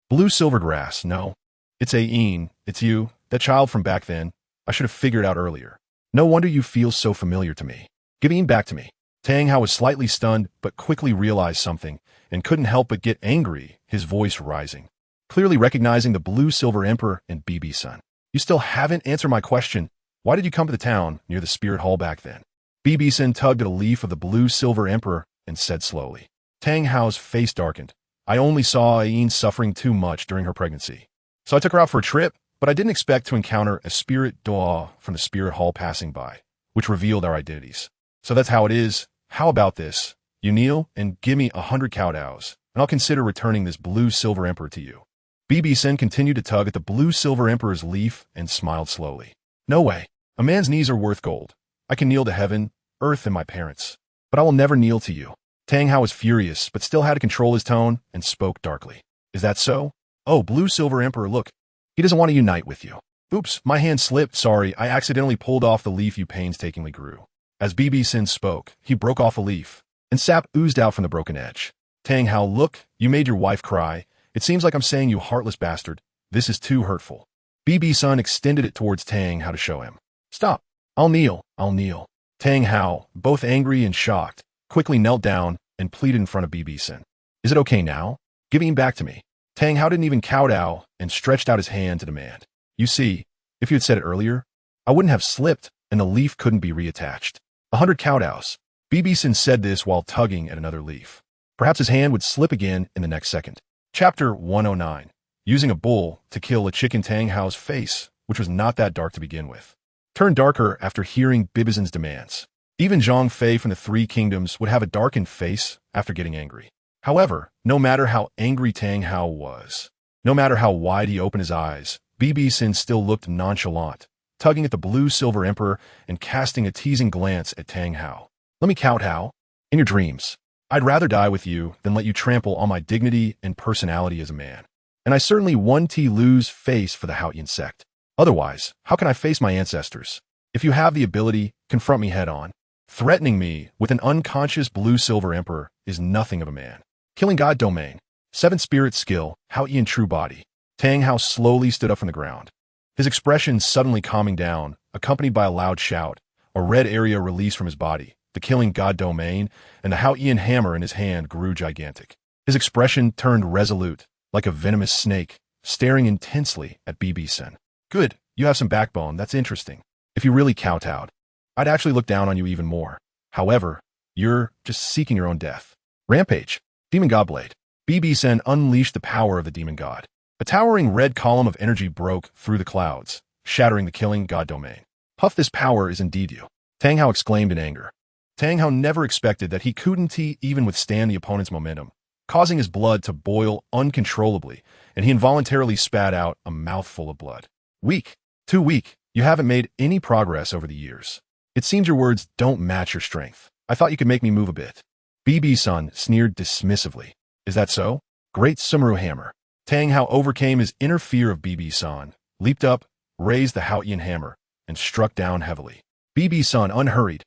Blue silver grass, no. It's Ain, it's you, that child from back then. I should have figured out earlier. No wonder you feel so familiar to me. Give Ain back to me. Tang Hao was slightly stunned, but quickly realized something, and couldn't help but get angry, his voice rising. Clearly recognizing the blue silver emperor and BibiSheng. You still haven't answered my question. Why did you come to the town near the Spirit Hall back then? BibiSheng tugged at a leaf of the blue silver emperor and said slowly. Tang Hao's face darkened. I only saw Ain suffering too much during her pregnancy. So I took her out for a trip, but I didn't expect to encounter a spirit Douluo from the Spirit Hall passing by, which revealed our identities. So that's how it is. How about this? You kneel and give me 100 kowtows, and I'll consider returning this blue silver emperor to you. BibiSheng continued to tug at the blue silver emperor's leaf and smiled slowly. No way. A man's knees are worth gold. I can kneel to heaven, earth, and my parents, but I will never kneel to you. Tang Hao was furious, but still had to control his tone and spoke darkly. Is that so? Oh, blue silver emperor, look. He doesn't want to unite with you. Oops, my hand slipped. Sorry, I accidentally pulled off the leaf you painstakingly grew. As BibiSheng spoke, he broke off a leaf, and sap oozed out from the broken edge. Tang Hao, look, you made your wife cry. It seems like I'm saying, you heartless bastard. This is too hurtful. BibiSheng extended it towards Tang Hao to show him. Stop. I'll kneel. I'll kneel. Tang Hao, both angry and shocked, quickly knelt down and pleaded in front of BibiSheng. Is it okay now? Give him back to me. Tang Hao didn't even kowtow and stretched out his hand to demand. You see, if you had said it earlier, I wouldn't have slipped and the leaf couldn't be reattached. 100 kowtows. BibiSheng said this while tugging at another leaf. Perhaps his hand would slip again in the next second. Chapter 109. Using a bull to kill a chicken. Tang Hao's face, which was not that dark to begin with, turned darker after hearing BibiSheng's demands. Even Zhang Fei from the Three Kingdoms would have a darkened face after getting angry. However, no matter how angry Tang Hao was, no matter how wide he opened his eyes, BibiSheng still looked nonchalant, tugging at the blue-silver emperor and casting a teasing glance at Tang Hao. Let me count, Hao. In your dreams, I'd rather die with you than let you trample on my dignity and personality as a man. And I certainly won't lose face for the Haotian sect. Otherwise, how can I face my ancestors? If you have the ability, confront me head-on. Threatening me with an unconscious blue-silver emperor is nothing of a man. Killing God domain. 7 spirit skill, Haotian true body. Tang Hao slowly stood up from the ground. His expression suddenly calming down, accompanied by a loud shout. A red area released from his body. The killing God domain, and the Haotian hammer in his hand grew gigantic. His expression turned resolute, like a venomous snake, staring intensely at BibiSheng. Good, you have some backbone, that's interesting. If you really kowtowed, I'd actually look down on you even more. However, you're just seeking your own death. Rampage. Demon God Blade. BibiSheng unleashed the power of the Demon God. A towering red column of energy broke through the clouds, shattering the killing God domain. Puff, this power is indeed you. Tang Hao exclaimed in anger. Tang Hao never expected that he couldn't even withstand the opponent's momentum, causing his blood to boil uncontrollably, and he involuntarily spat out a mouthful of blood. Weak. Too weak. You haven't made any progress over the years. It seems your words don't match your strength. I thought you could make me move a bit. BibiSheng sneered dismissively. Is that so? Great Sumeru hammer. Tang Hao overcame his inner fear of BibiSheng, leaped up, raised the Haotian hammer, and struck down heavily. BibiSheng unhurried,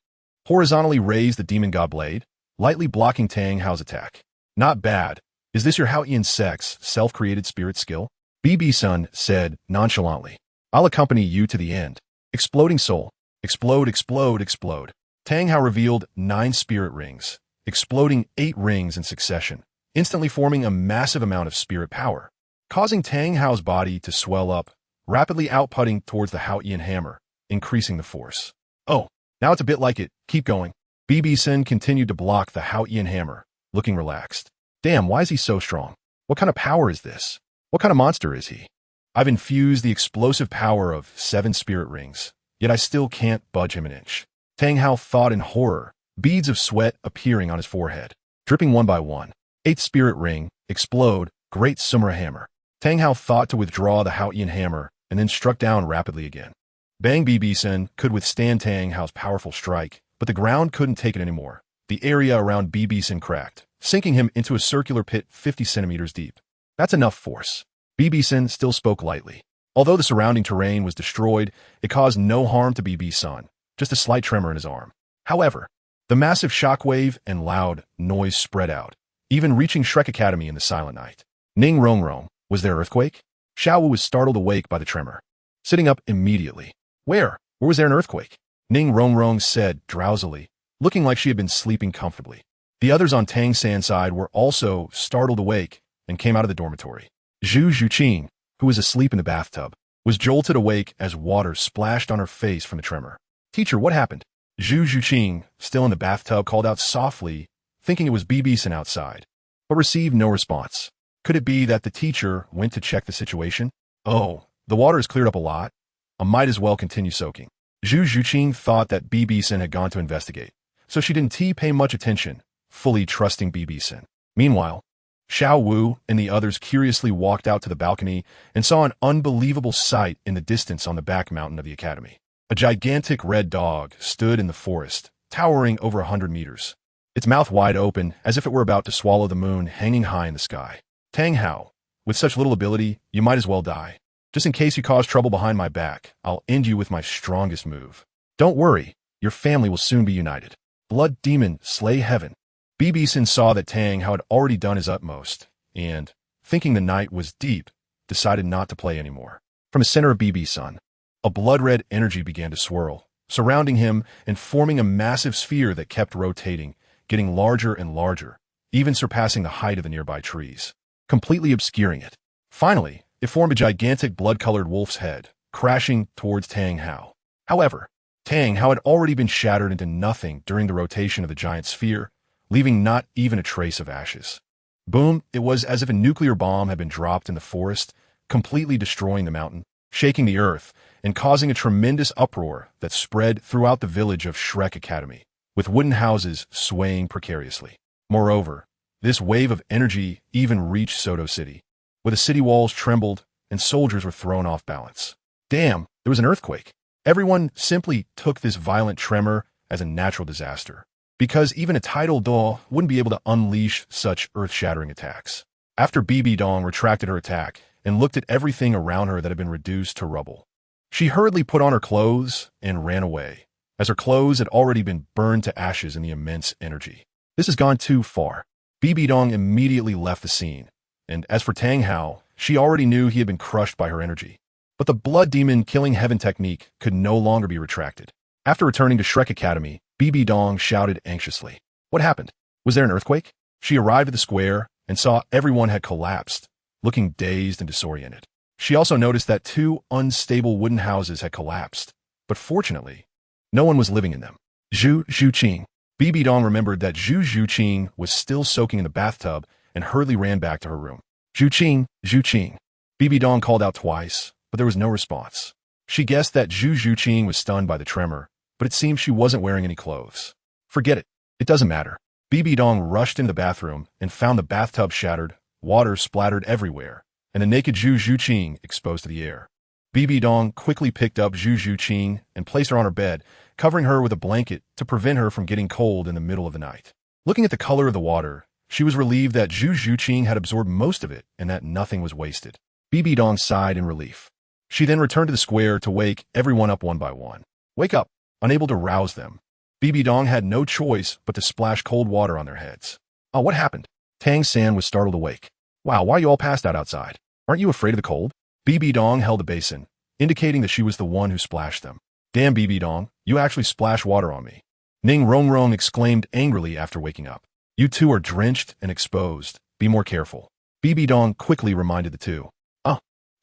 horizontally raised the Demon God Blade, lightly blocking Tang Hao's attack. Not bad. Is this your Haotian sect's self-created spirit skill? BibiSheng said nonchalantly. I'll accompany you to the end. Exploding soul. Explode, explode, explode. Tang Hao revealed 9 spirit rings, exploding 8 rings in succession, instantly forming a massive amount of spirit power, causing Tang Hao's body to swell up, rapidly outputting towards the Haotian hammer, increasing the force. Oh, now it's a bit like it. Keep going. BibiSheng continued to block the Haotian hammer, looking relaxed. Damn, why is he so strong? What kind of power is this? What kind of monster is he? I've infused the explosive power of 7 spirit rings, yet I still can't budge him an inch. Tang Hao thought in horror, beads of sweat appearing on his forehead, dripping one by one. 8th spirit ring, explode, great Sumeru hammer. Tang Hao thought to withdraw the Haotian hammer and then struck down rapidly again. Bang. BibiSheng could withstand Tang Hao's powerful strike, but the ground couldn't take it anymore. The area around BibiSheng cracked, sinking him into a circular pit 50 centimeters deep. That's enough force. BibiSheng still spoke lightly. Although the surrounding terrain was destroyed, it caused no harm to BibiSheng, just a slight tremor in his arm. However, the massive shockwave and loud noise spread out, even reaching Shrek Academy in the silent night. Ning Rongrong, was there earthquake? Xiaowu was startled awake by the tremor. Sitting up immediately. Where was there an earthquake? Ning Rongrong said drowsily, looking like she had been sleeping comfortably. The others on Tang San's side were also startled awake and came out of the dormitory. Zhu Zhuqing, who was asleep in the bathtub, was jolted awake as water splashed on her face from the tremor. Teacher, what happened? Zhu Zhuqing, still in the bathtub, called out softly, thinking it was BibiSheng outside, but received no response. Could it be that the teacher went to check the situation? Oh, the water has cleared up a lot. I might as well continue soaking. Zhu Zhuqing thought that BibiSheng had gone to investigate, so she didn't pay much attention, fully trusting BibiSheng. Meanwhile, Xiaowu and the others curiously walked out to the balcony and saw an unbelievable sight in the distance on the back mountain of the academy. A gigantic red dog stood in the forest, towering over 100 meters, its mouth wide open as if it were about to swallow the moon hanging high in the sky. Tang Hao, with such little ability, you might as well die. Just in case you cause trouble behind my back, I'll end you with my strongest move. Don't worry, your family will soon be united. Blood demon, slay heaven. BibiSheng saw that Tang Hao had already done his utmost, and, thinking the night was deep, decided not to play anymore. From the center of BibiSheng, a blood-red energy began to swirl, surrounding him and forming a massive sphere that kept rotating, getting larger and larger, even surpassing the height of the nearby trees, completely obscuring it. Finally, it formed a gigantic blood-colored wolf's head, crashing towards Tang Hao. However, Tang Hao had already been shattered into nothing during the rotation of the giant sphere, leaving not even a trace of ashes. Boom, it was as if a nuclear bomb had been dropped in the forest, completely destroying the mountain, shaking the earth, and causing a tremendous uproar that spread throughout the village of Shrek Academy, with wooden houses swaying precariously. Moreover, this wave of energy even reached Soto City, where the city walls trembled and soldiers were thrown off balance. Damn, there was an earthquake. Everyone simply took this violent tremor as a natural disaster, because even a tidal Douluo wouldn't be able to unleash such earth-shattering attacks. After BibiSheng retracted her attack and looked at everything around her that had been reduced to rubble, she hurriedly put on her clothes and ran away, as her clothes had already been burned to ashes in the immense energy. This has gone too far. BibiSheng immediately left the scene, and as for Tang Hao, she already knew he had been crushed by her energy. But the blood demon killing heaven technique could no longer be retracted. After returning to Shrek Academy, BibiSheng shouted anxiously. What happened? Was there an earthquake? She arrived at the square and saw everyone had collapsed, looking dazed and disoriented. She also noticed that 2 unstable wooden houses had collapsed, but fortunately, no one was living in them. Zhu Zhuqing. BibiSheng remembered that Zhu Zhuqing was still soaking in the bathtub and hurriedly ran back to her room. Zhuqing, Zhuqing. BibiSheng called out twice, but there was no response. She guessed that Zhu Zhuqing was stunned by the tremor, but it seemed she wasn't wearing any clothes. Forget it. It doesn't matter. BibiSheng rushed into the bathroom and found the bathtub shattered, water splattered everywhere, and the naked Zhu Zhuqing exposed to the air. BibiSheng quickly picked up Zhu Zhuqing and placed her on her bed, covering her with a blanket to prevent her from getting cold in the middle of the night. Looking at the color of the water, she was relieved that Zhu Zhuqing had absorbed most of it and that nothing was wasted. BibiSheng sighed in relief. She then returned to the square to wake everyone up one by one. Wake up! Unable to rouse them, BibiSheng had no choice but to splash cold water on their heads. Oh, what happened? Tang San was startled awake. Wow, why are you all passed out outside? Aren't you afraid of the cold? BibiSheng held a basin, indicating that she was the one who splashed them. Damn, BibiSheng, you actually splashed water on me. Ning Rongrong exclaimed angrily after waking up. You two are drenched and exposed. Be more careful. BibiSheng quickly reminded the two.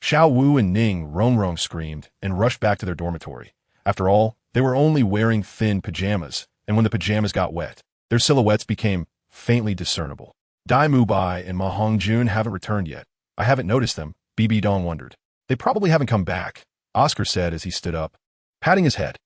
Xiao Wu and Ning Rongrong screamed and rushed back to their dormitory. After all, they were only wearing thin pajamas, and when the pajamas got wet, their silhouettes became faintly discernible. Dai Mubai and Ma Hongjun haven't returned yet. I haven't noticed them, BibiSheng wondered. They probably haven't come back, Oscar said as he stood up, patting his head.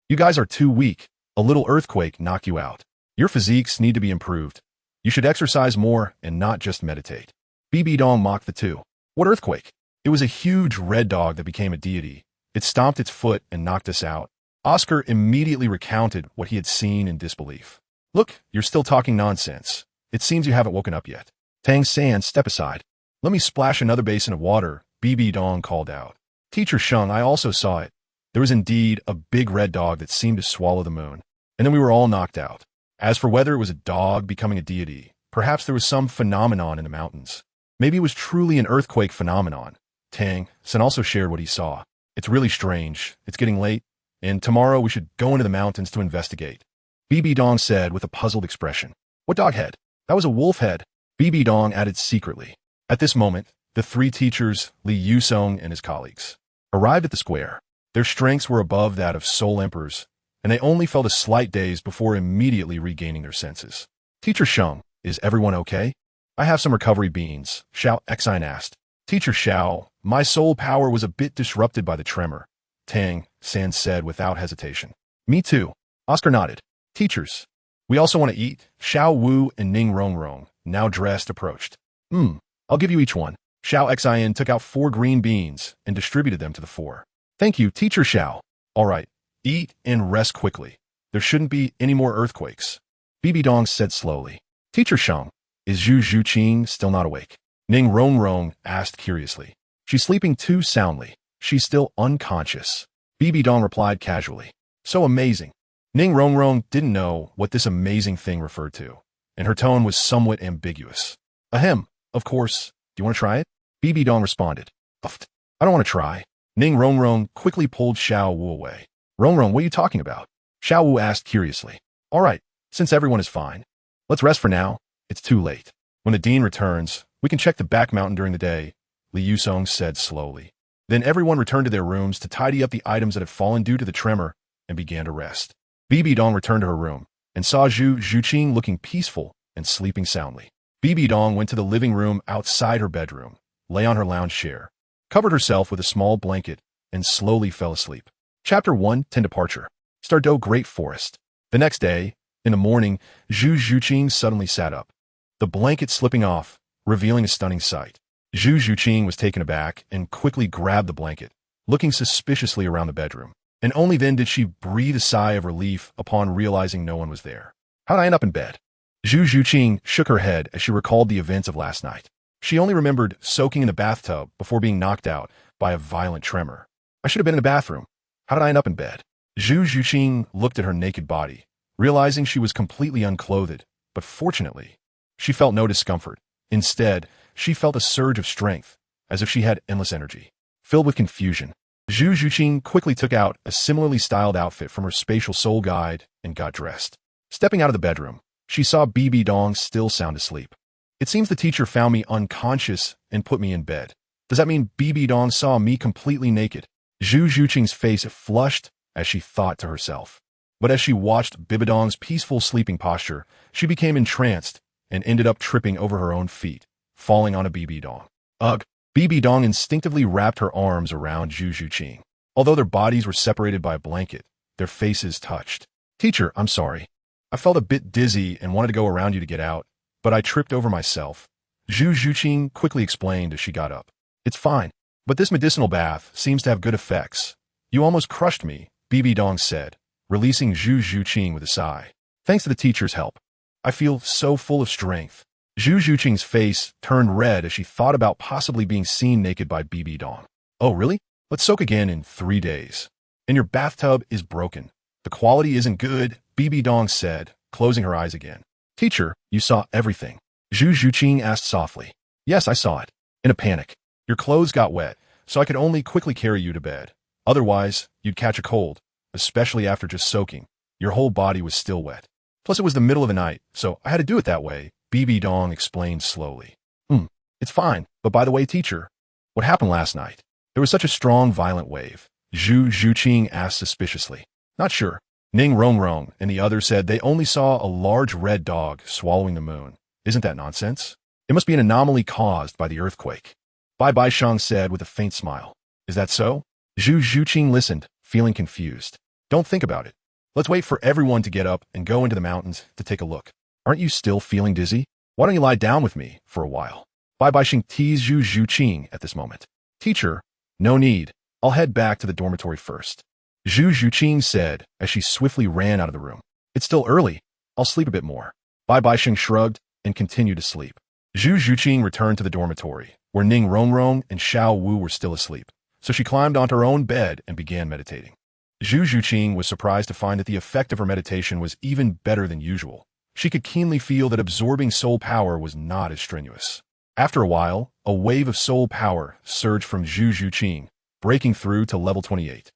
You guys are too weak. A little earthquake knocked you out. Your physiques need to be improved. You should exercise more and not just meditate. BibiSheng mocked the two. What earthquake? It was a huge red dog that became a deity. It stomped its foot and knocked us out. Oscar immediately recounted what he had seen in disbelief. Look, you're still talking nonsense. It seems you haven't woken up yet. Tang San, step aside. Let me splash another basin of water, BibiSheng called out. Teacher Sheng, I also saw it. There was indeed a big red dog that seemed to swallow the moon. And then we were all knocked out. As for whether it was a dog becoming a deity, perhaps there was some phenomenon in the mountains. Maybe it was truly an earthquake phenomenon. Tang San also shared what he saw. It's really strange. It's getting late, and tomorrow we should go into the mountains to investigate. BibiSheng said with a puzzled expression. What dog head? That was a wolf head, BibiSheng added secretly. At this moment, the three teachers, Li Yusong and his colleagues, arrived at the square. Their strengths were above that of Soul Emperors, and they only felt a slight daze before immediately regaining their senses. Teacher Sheng, is everyone okay? I have some recovery beans, Xiao Xin asked. Teacher Xiao, my soul power was a bit disrupted by the tremor, Tang San said without hesitation. Me too, Oscar nodded. Teachers, we also want to eat, Xiao Wu and Ning Rongrong, now dressed, approached. I'll give you each one. Xiao Xin took out 4 green beans and distributed them to the 4. Thank you, Teacher Xiao. All right, eat and rest quickly. There shouldn't be any more earthquakes. BibiSheng said slowly. Teacher Sheng, is Zhu Zhuqing still not awake? Ning Rongrong asked curiously. She's sleeping too soundly. She's still unconscious. BibiSheng replied casually. So amazing. Ning Rongrong didn't know what this amazing thing referred to, and her tone was somewhat ambiguous. Ahem, of course. Do you want to try it? BibiSheng responded. I don't want to try. Ning Rongrong quickly pulled Xiao Wu away. Rongrong, what are you talking about? Xiao Wu asked curiously. All right, since everyone is fine, let's rest for now. It's too late. When the dean returns, we can check the back mountain during the day, Li Yusong said slowly. Then everyone returned to their rooms to tidy up the items that had fallen due to the tremor and began to rest. BibiSheng returned to her room and saw Zhu Zhuqing looking peaceful and sleeping soundly. BibiSheng went to the living room outside her bedroom, lay on her lounge chair, covered herself with a small blanket, and slowly fell asleep. Chapter 1, 10 Departure. Stardew Great Forest. The next day, in the morning, Zhu Zhuqing suddenly sat up, the blanket slipping off, revealing a stunning sight. Zhu Zhuqing was taken aback and quickly grabbed the blanket, looking suspiciously around the bedroom. And only then did she breathe a sigh of relief upon realizing no one was there. How'd I end up in bed? Zhu Zhuqing shook her head as she recalled the events of last night. She only remembered soaking in the bathtub before being knocked out by a violent tremor. I should have been in the bathroom. How did I end up in bed? Zhu Zhuqing looked at her naked body, realizing she was completely unclothed, but fortunately, she felt no discomfort. Instead, she felt a surge of strength, as if she had endless energy. Filled with confusion, Zhu Zhuqing quickly took out a similarly styled outfit from her spatial soul guide and got dressed. Stepping out of the bedroom, she saw BibiDong still sound asleep. It seems the teacher found me unconscious and put me in bed. Does that mean BibiDong saw me completely naked? Zhu Zhuqing's face flushed as she thought to herself. But as she watched BibiDong's peaceful sleeping posture, she became entranced and ended up tripping over her own feet, falling on a BibiDong. Ugh! BibiDong instinctively wrapped her arms around Zhu Zhuqing. Although their bodies were separated by a blanket, their faces touched. Teacher, I'm sorry. I felt a bit dizzy and wanted to go around you to get out, but I tripped over myself. Zhu Zhuqing quickly explained as she got up. It's fine, but this medicinal bath seems to have good effects. You almost crushed me, BibiDong said, releasing Zhu Zhuqing with a sigh. Thanks to the teacher's help. I feel so full of strength. Zhu Zhuqing's face turned red as she thought about possibly being seen naked by BibiDong. Oh, really? Let's soak again in 3 days. And your bathtub is broken. The quality isn't good, BibiDong said, closing her eyes again. Teacher, you saw everything. Zhu Zhuqing asked softly. Yes, I saw it. In a panic. Your clothes got wet, so I could only quickly carry you to bed. Otherwise, you'd catch a cold, especially after just soaking. Your whole body was still wet. Plus, it was the middle of the night, so I had to do it that way, BibiDong explained slowly. It's fine, but by the way, teacher, what happened last night? There was such a strong, violent wave. Zhu Zhuqing asked suspiciously. Not sure. Ning Rongrong and the others said they only saw a large red dog swallowing the moon. Isn't that nonsense? It must be an anomaly caused by the earthquake. BibiSheng said with a faint smile. Is that so? Zhu Zhuqing listened, feeling confused. Don't think about it. Let's wait for everyone to get up and go into the mountains to take a look. Aren't you still feeling dizzy? Why don't you lie down with me for a while? BibiSheng teased Zhu Zhuqing at this moment. Teacher, no need. I'll head back to the dormitory first. Zhu Zhuqing said as she swiftly ran out of the room. It's still early. I'll sleep a bit more. BibiSheng shrugged and continued to sleep. Zhu Zhuqing returned to the dormitory, where Ning Rongrong and Xiao Wu were still asleep, so she climbed onto her own bed and began meditating. Zhu Zhuqing was surprised to find that the effect of her meditation was even better than usual. She could keenly feel that absorbing soul power was not as strenuous. After a while, a wave of soul power surged from Zhu Zhuqing, breaking through to level 28.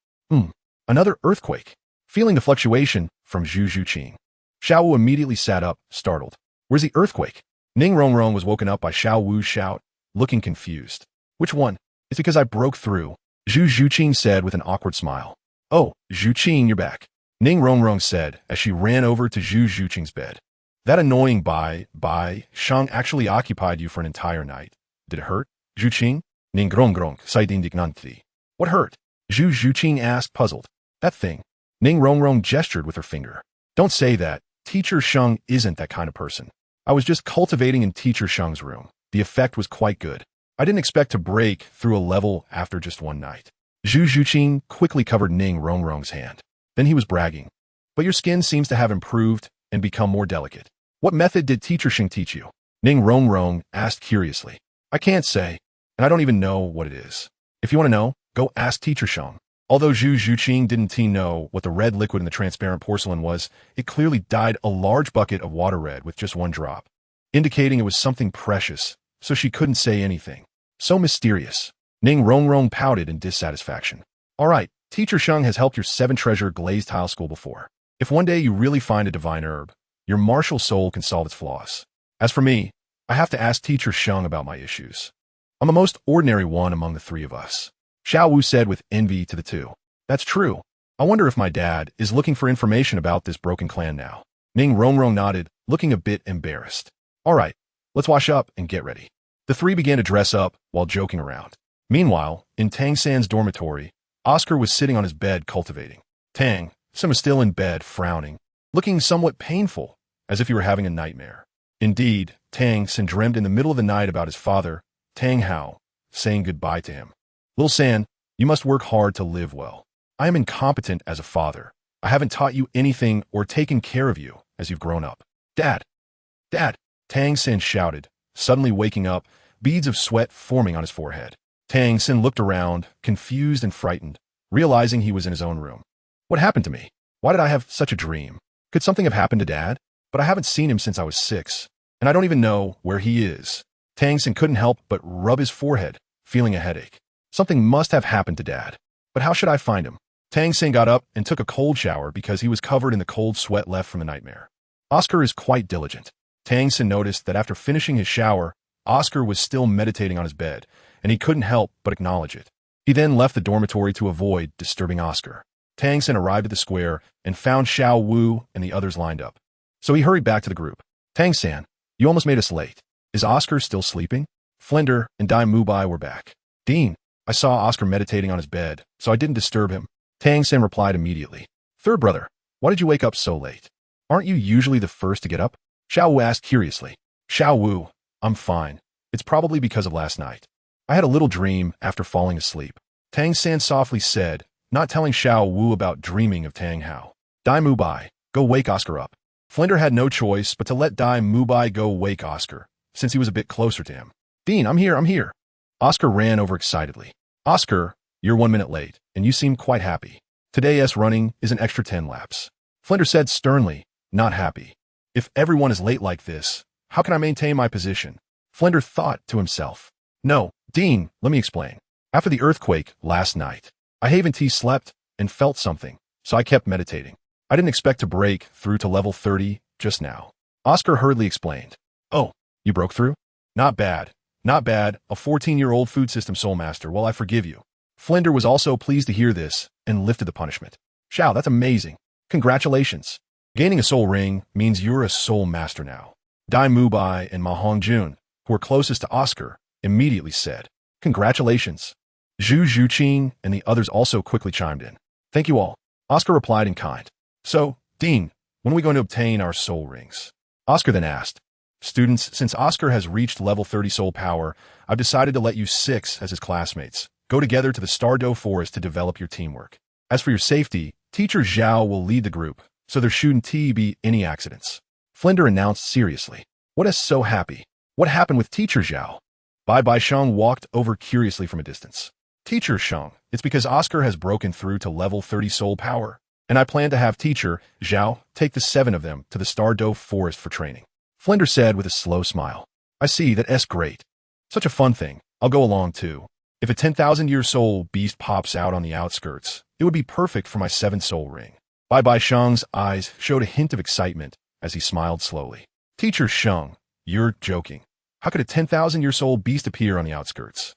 Another earthquake. Feeling the fluctuation from Zhu Zhuqing, Xiao Wu immediately sat up, startled. Where's the earthquake? Ning Rongrong was woken up by Xiao Wu's shout, looking confused. Which one? It's because I broke through, Zhu Zhuqing said with an awkward smile. Oh, Zhuqing, you're back, Ning Rongrong said as she ran over to Zhu Zhuqing's bed. That annoying BibiSheng actually occupied you for an entire night. Did it hurt, Zhuqing? Ning Rongrong sighed indignantly. What hurt? Zhu Zhuqing asked, puzzled. That thing. Ning Rongrong gestured with her finger. Don't say that. Teacher Sheng isn't that kind of person. I was just cultivating in Teacher Sheng's room. The effect was quite good. I didn't expect to break through a level after just one night. Zhu Zhuqing quickly covered Ning Rongrong's hand. Then he was bragging. But your skin seems to have improved and become more delicate. What method did Teacher Sheng teach you? Ning Rongrong asked curiously. I can't say, and I don't even know what it is. If you want to know, go ask Teacher Sheng. Although Zhu Zhuqing didn't know what the red liquid in the transparent porcelain was, it clearly dyed a large bucket of water red with just one drop, indicating it was something precious, so she couldn't say anything. So mysterious. Ning Rongrong pouted in dissatisfaction. All right, Teacher Sheng has helped your 7-treasure glazed tile school before. If one day you really find a divine herb, your martial soul can solve its flaws. As for me, I have to ask Teacher Sheng about my issues. I'm the most ordinary one among the three of us. Xiao Wu said with envy to the two. That's true. I wonder if my dad is looking for information about this broken clan now. Ning Rongrong nodded, looking a bit embarrassed. All right, let's wash up and get ready. The three began to dress up while joking around. Meanwhile, in Tang San's dormitory, Oscar was sitting on his bed cultivating. Tang Sin was still in bed, frowning, looking somewhat painful, as if he were having a nightmare. Indeed, Tang Sin dreamed in the middle of the night about his father, Tang Hao, saying goodbye to him. Lil San, you must work hard to live well. I am incompetent as a father. I haven't taught you anything or taken care of you as you've grown up. Dad! Dad! Tang Sin shouted, suddenly waking up, beads of sweat forming on his forehead. Tang Sin looked around, confused and frightened, realizing he was in his own room. What happened to me? Why did I have such a dream? Could something have happened to Dad? But I haven't seen him since I was 6, and I don't even know where he is. Tang Sin couldn't help but rub his forehead, feeling a headache. Something must have happened to Dad. But how should I find him? Tang Sin got up and took a cold shower because he was covered in the cold sweat left from the nightmare. Oscar is quite diligent. Tang Sin noticed that after finishing his shower, Oscar was still meditating on his bed, and he couldn't help but acknowledge it. He then left the dormitory to avoid disturbing Oscar. Tang Sin arrived at the square and found Xiao Wu and the others lined up. So he hurried back to the group. Tang San, you almost made us late. Is Oscar still sleeping? Flender and Dai Mubai were back. Dean, I saw Oscar meditating on his bed, so I didn't disturb him. Tang San replied immediately. Third brother, why did you wake up so late? Aren't you usually the first to get up? Xiao Wu asked curiously. Xiao Wu, I'm fine. It's probably because of last night. I had a little dream after falling asleep. Tang San softly said, not telling Xiao Wu about dreaming of Tang Hao. Dai Mubai, go wake Oscar up. Flender had no choice but to let Dai Mubai go wake Oscar, since he was a bit closer to him. Dean, I'm here. Oscar ran over excitedly. Oscar, you're 1 minute late, and you seem quite happy. Today's running is an extra 10 laps. Flender said sternly, not happy. If everyone is late like this, how can I maintain my position? Flender thought to himself. No, Dean, let me explain. After the earthquake last night, I haven't slept and felt something, so I kept meditating. I didn't expect to break through to level 30 just now. Oscar hurriedly explained. Oh, you broke through? Not bad. Not bad, a 14-year-old food system soul master. Well, I forgive you. Flender was also pleased to hear this and lifted the punishment. Xiao, that's amazing. Congratulations. Gaining a soul ring means you're a soul master now. Dai Mubai and Ma Hongjun, who were closest to Oscar, immediately said, Congratulations. Zhu Zhuqing and the others also quickly chimed in. Thank you all. Oscar replied in kind. So, Dean, when are we going to obtain our soul rings? Oscar then asked. Students, since Oscar has reached level 30 soul power, I've decided to let you 6 as his classmates go together to the Stardow Forest to develop your teamwork. As for your safety, Teacher Zhao will lead the group, so there shouldn't be any accidents. Flender announced seriously. What is so happy? What happened with Teacher Zhao? BibiSheng walked over curiously from a distance. Teacher Sheng, it's because Oscar has broken through to level 30 soul power, and I plan to have Teacher Zhao take the 7 of them to the Stardow Forest for training. Flender said with a slow smile. I see, that's great. Such a fun thing. I'll go along too. If a 10,000-year soul beast pops out on the outskirts, it would be perfect for my 7th soul ring. BibiSheng's eyes showed a hint of excitement as he smiled slowly. Teacher Sheng, you're joking. How could a 10,000-year soul beast appear on the outskirts?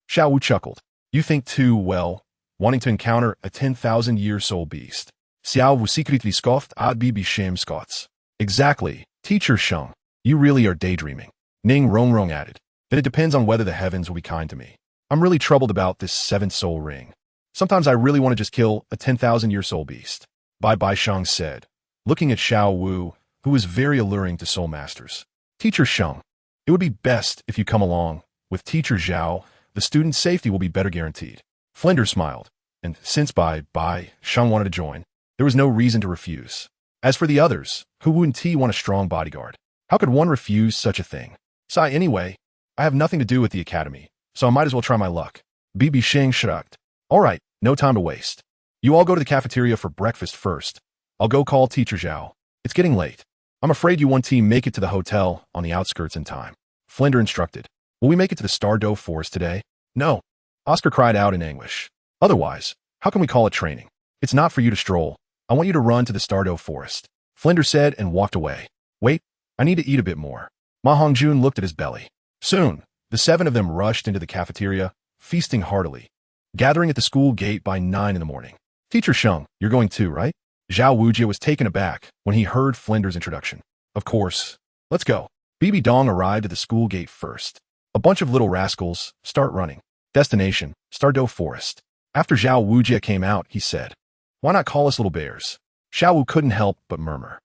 Xiao Wu chuckled. You think too well, wanting to encounter a 10,000-year soul beast. Xiao Wu secretly scoffed at BibiSheng Scots. Exactly, Teacher Sheng. You really are daydreaming. Ning Rongrong added. Then it depends on whether the heavens will be kind to me. I'm really troubled about this 7th soul ring. Sometimes I really want to just kill a 10,000-year soul beast. BibiSheng said, looking at Xiao Wu, who was very alluring to soul masters. Teacher Sheng, it would be best if you come along. With Teacher Zhao, the student's safety will be better guaranteed. Flender smiled, and since BibiSheng wanted to join, there was no reason to refuse. As for the others, who wouldn't want a strong bodyguard? How could one refuse such a thing? Anyway, I have nothing to do with the academy, so I might as well try my luck. BibiSheng shrugged. All right, no time to waste. You all go to the cafeteria for breakfast first. I'll go call Teacher Zhao. It's getting late. I'm afraid you won't make it to the hotel on the outskirts in time. Flender instructed. Will we make it to the Stardow Forest today? No. Oscar cried out in anguish. Otherwise, how can we call it training? It's not for you to stroll. I want you to run to the Stardow Forest. Flender said and walked away. Wait, I need to eat a bit more. Ma Hongjun looked at his belly. Soon, the 7 of them rushed into the cafeteria, feasting heartily, gathering at the school gate by 9 in the morning. Teacher Sheng, you're going too, right? Zhao Wujia was taken aback when he heard Flender's introduction. Of course. Let's go. Bibi Dong arrived at the school gate first. A bunch of little rascals start running. Destination, Stardow Forest. After Zhao Wujie came out, he said, "Why not call us little bears?" Xiao Wu couldn't help but murmur.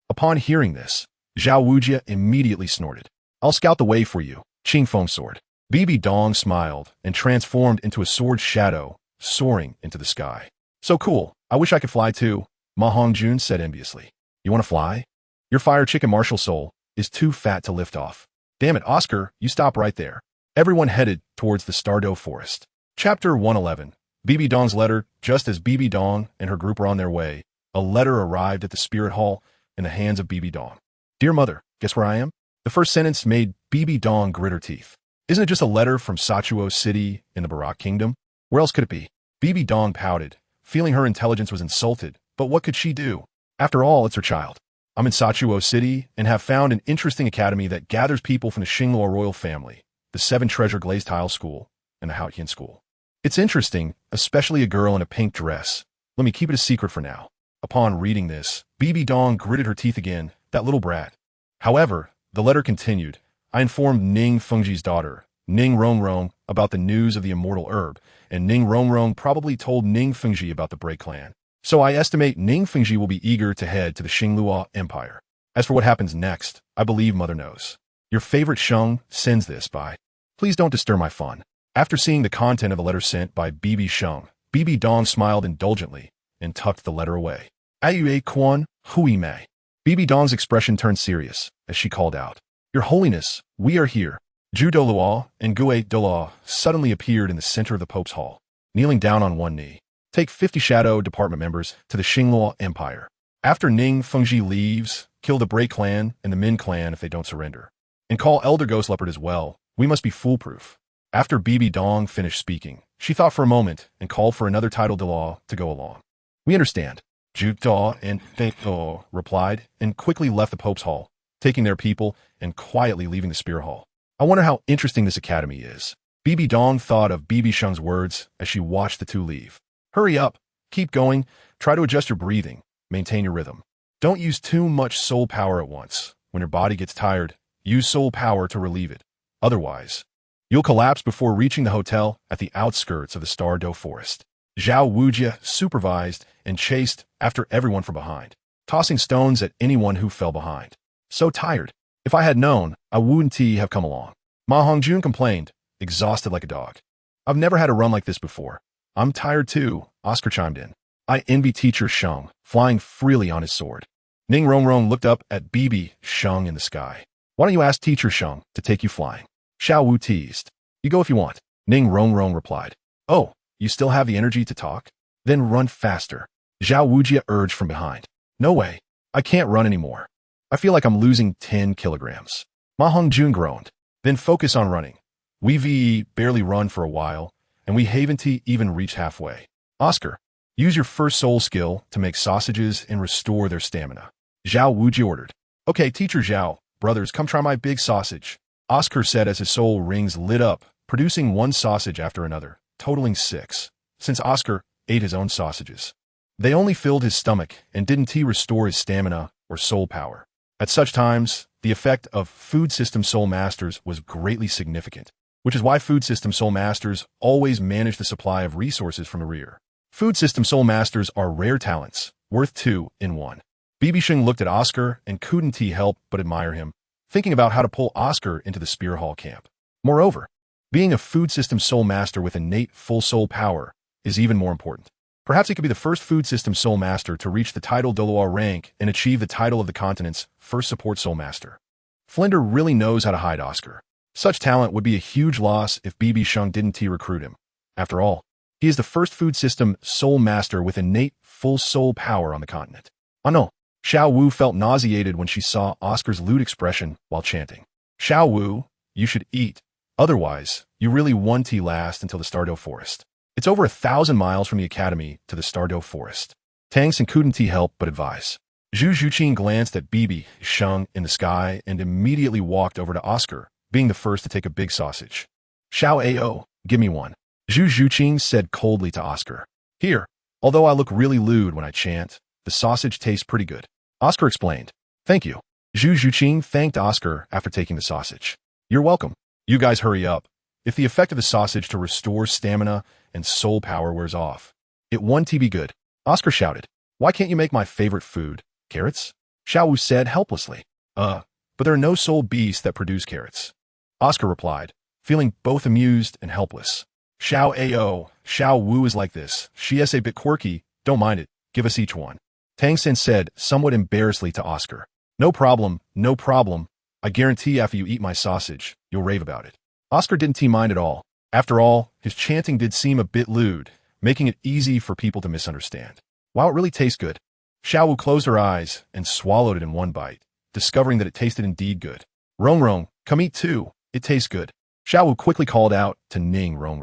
Upon hearing this, Zhao Wujie immediately snorted. "I'll scout the way for you, Qing Feng sword." Bibi Dong smiled and transformed into a sword shadow, soaring into the sky. "So cool, I wish I could fly too," Ma Hongjun said enviously. "You want to fly? Your fire chicken martial soul is too fat to lift off." "Damn it, Oscar, you stop right there." Everyone headed towards the Stardow Forest. Chapter 111. Bibi Dong's letter. Just as Bibi Dong and her group were on their way, a letter arrived at the Spirit Hall in the hands of Bibi Dong. "Dear Mother, guess where I am?" The first sentence made Bibi Dong grit her teeth. Isn't it just a letter from Sachuo City in the Barak Kingdom? Where else could it be? Bibi Dong pouted, feeling her intelligence was insulted, but what could she do? After all, it's her child. "I'm in Sachuo City and have found an interesting academy that gathers people from the Xingluo royal family, the 7 Treasure Glazed Tile School, and the Haotian School. It's interesting, especially a girl in a pink dress. Let me keep it a secret for now." Upon reading this, Bibi Dong gritted her teeth again, that little brat. However, the letter continued. "I informed Ning Fengji's daughter, Ning Rongrong, about the news of the immortal herb, and Ning Rongrong probably told Ning Fengji about the Break Clan. So I estimate Ning Fengji will be eager to head to the Xingluo Empire. As for what happens next, I believe Mother knows. Your favorite Sheng sends this by. Please don't disturb my fun." After seeing the content of the letter sent by BibiSheng, Bibi Dong smiled indulgently and tucked the letter away. "Ayue Quan, Hui Mei." Bibi Dong's expression turned serious as she called out, "Your Holiness, we are here." Zhu Douluo and Gue Douluo suddenly appeared in the center of the Pope's hall, kneeling down on one knee. "Take 50 Shadow Department members to the Xingluo Empire. After Ning Fengji leaves, kill the Break Clan and the Min Clan if they don't surrender. And call Elder Ghost Leopard as well. We must be foolproof." After Bibi Dong finished speaking, she thought for a moment and called for another title de law to go along. "We understand," Zhu Dao and Fei Dao replied, and quickly left the Pope's hall, taking their people and quietly leaving the Spirit Hall. I wonder how interesting this academy is. Bibi Dong thought of BibiSheng's words as she watched the two leave. "Hurry up, keep going, try to adjust your breathing, maintain your rhythm. Don't use too much soul power at once. When your body gets tired, use soul power to relieve it. Otherwise, you'll collapse before reaching the hotel at the outskirts of the Stardow Forest." Zhao Wujie supervised and chased after everyone from behind, tossing stones at anyone who fell behind. "So tired. If I had known, I wouldn't have come along." Ma Hongjun complained, exhausted like a dog. "I've never had a run like this before." "I'm tired too," Oscar chimed in. "I envy Teacher Sheng, flying freely on his sword." Ning Rongrong looked up at BibiSheng in the sky. "Why don't you ask Teacher Sheng to take you flying?" Xiao Wu teased. "You go if you want," Ning Rongrong replied. "Oh, you still have the energy to talk? Then run faster," Zhao Wujie urged from behind. "No way. I can't run anymore. I feel like I'm losing 10 kilograms. Ma Hongjun groaned. "Then focus on running. We barely run for a while, and we haven't even reached halfway. Oscar, use your first soul skill to make sausages and restore their stamina," Zhao Wujie ordered. "Okay, Teacher Zhao, brothers, come try my big sausage," Oscar said as his soul rings lit up, producing one sausage after another, totaling 6, since Oscar ate his own sausages. They only filled his stomach and didn't restore his stamina or soul power. At such times, the effect of Food System Soul Masters was greatly significant, which is why Food System Soul Masters always manage the supply of resources from the rear. Food System Soul Masters are rare talents, worth 2 in 1. BibiSheng looked at Oscar and couldn't help but admire him, thinking about how to pull Oscar into the Spear Hall camp. Moreover, being a Food System Soul Master with innate full soul power is even more important. Perhaps he could be the first Food System Soul Master to reach the title Douluo rank and achieve the title of the continent's first support Soul Master. Flinder really knows how to hide Oscar. Such talent would be a huge loss if BibiSheng didn't recruit him. After all, he is the first Food System Soul Master with innate full soul power on the continent. Oh no, Xiao Wu felt nauseated when she saw Oscar's lewd expression while chanting. "Xiao Wu, you should eat. Otherwise, you really won't last until the Stardow Forest. It's over 1,000 miles from the academy to the Stardow Forest." Tanks and couldn't help but advise. Zhu Zhuqing glanced at BibiSheng in the sky and immediately walked over to Oscar, being the first to take a big sausage. "Xiao Ao, give me one," Zhu Zhuqing said coldly to Oscar. "Here, although I look really lewd when I chant, the sausage tastes pretty good," Oscar explained. "Thank you." Zhu Zhuqing thanked Oscar after taking the sausage. "You're welcome. You guys hurry up. If the effect of the sausage to restore stamina and soul power wears off. It won to be good. Oscar shouted. Why can't you make my favorite food? Carrots? Xiao Wu said helplessly. But there are no soul beasts that produce carrots. Oscar replied, feeling both amused and helpless. Xiao Wu is like this. She is a bit quirky. Don't mind it. Give us each one. Tang San said, somewhat embarrassedly to Oscar. No problem, no problem. I guarantee after you eat my sausage, you'll rave about it. Oscar didn't mind at all. After all, his chanting did seem a bit lewd, making it easy for people to misunderstand. Wow, it really tastes good. Xiao Wu closed her eyes and swallowed it in one bite, discovering that it tasted indeed good. Rong, come eat too. It tastes good. Xiao Wu quickly called out to Ning Rong.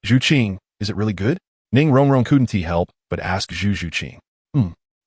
Zhu Qing, is it really good? Ning Rong couldn't help but ask Zhu Qing.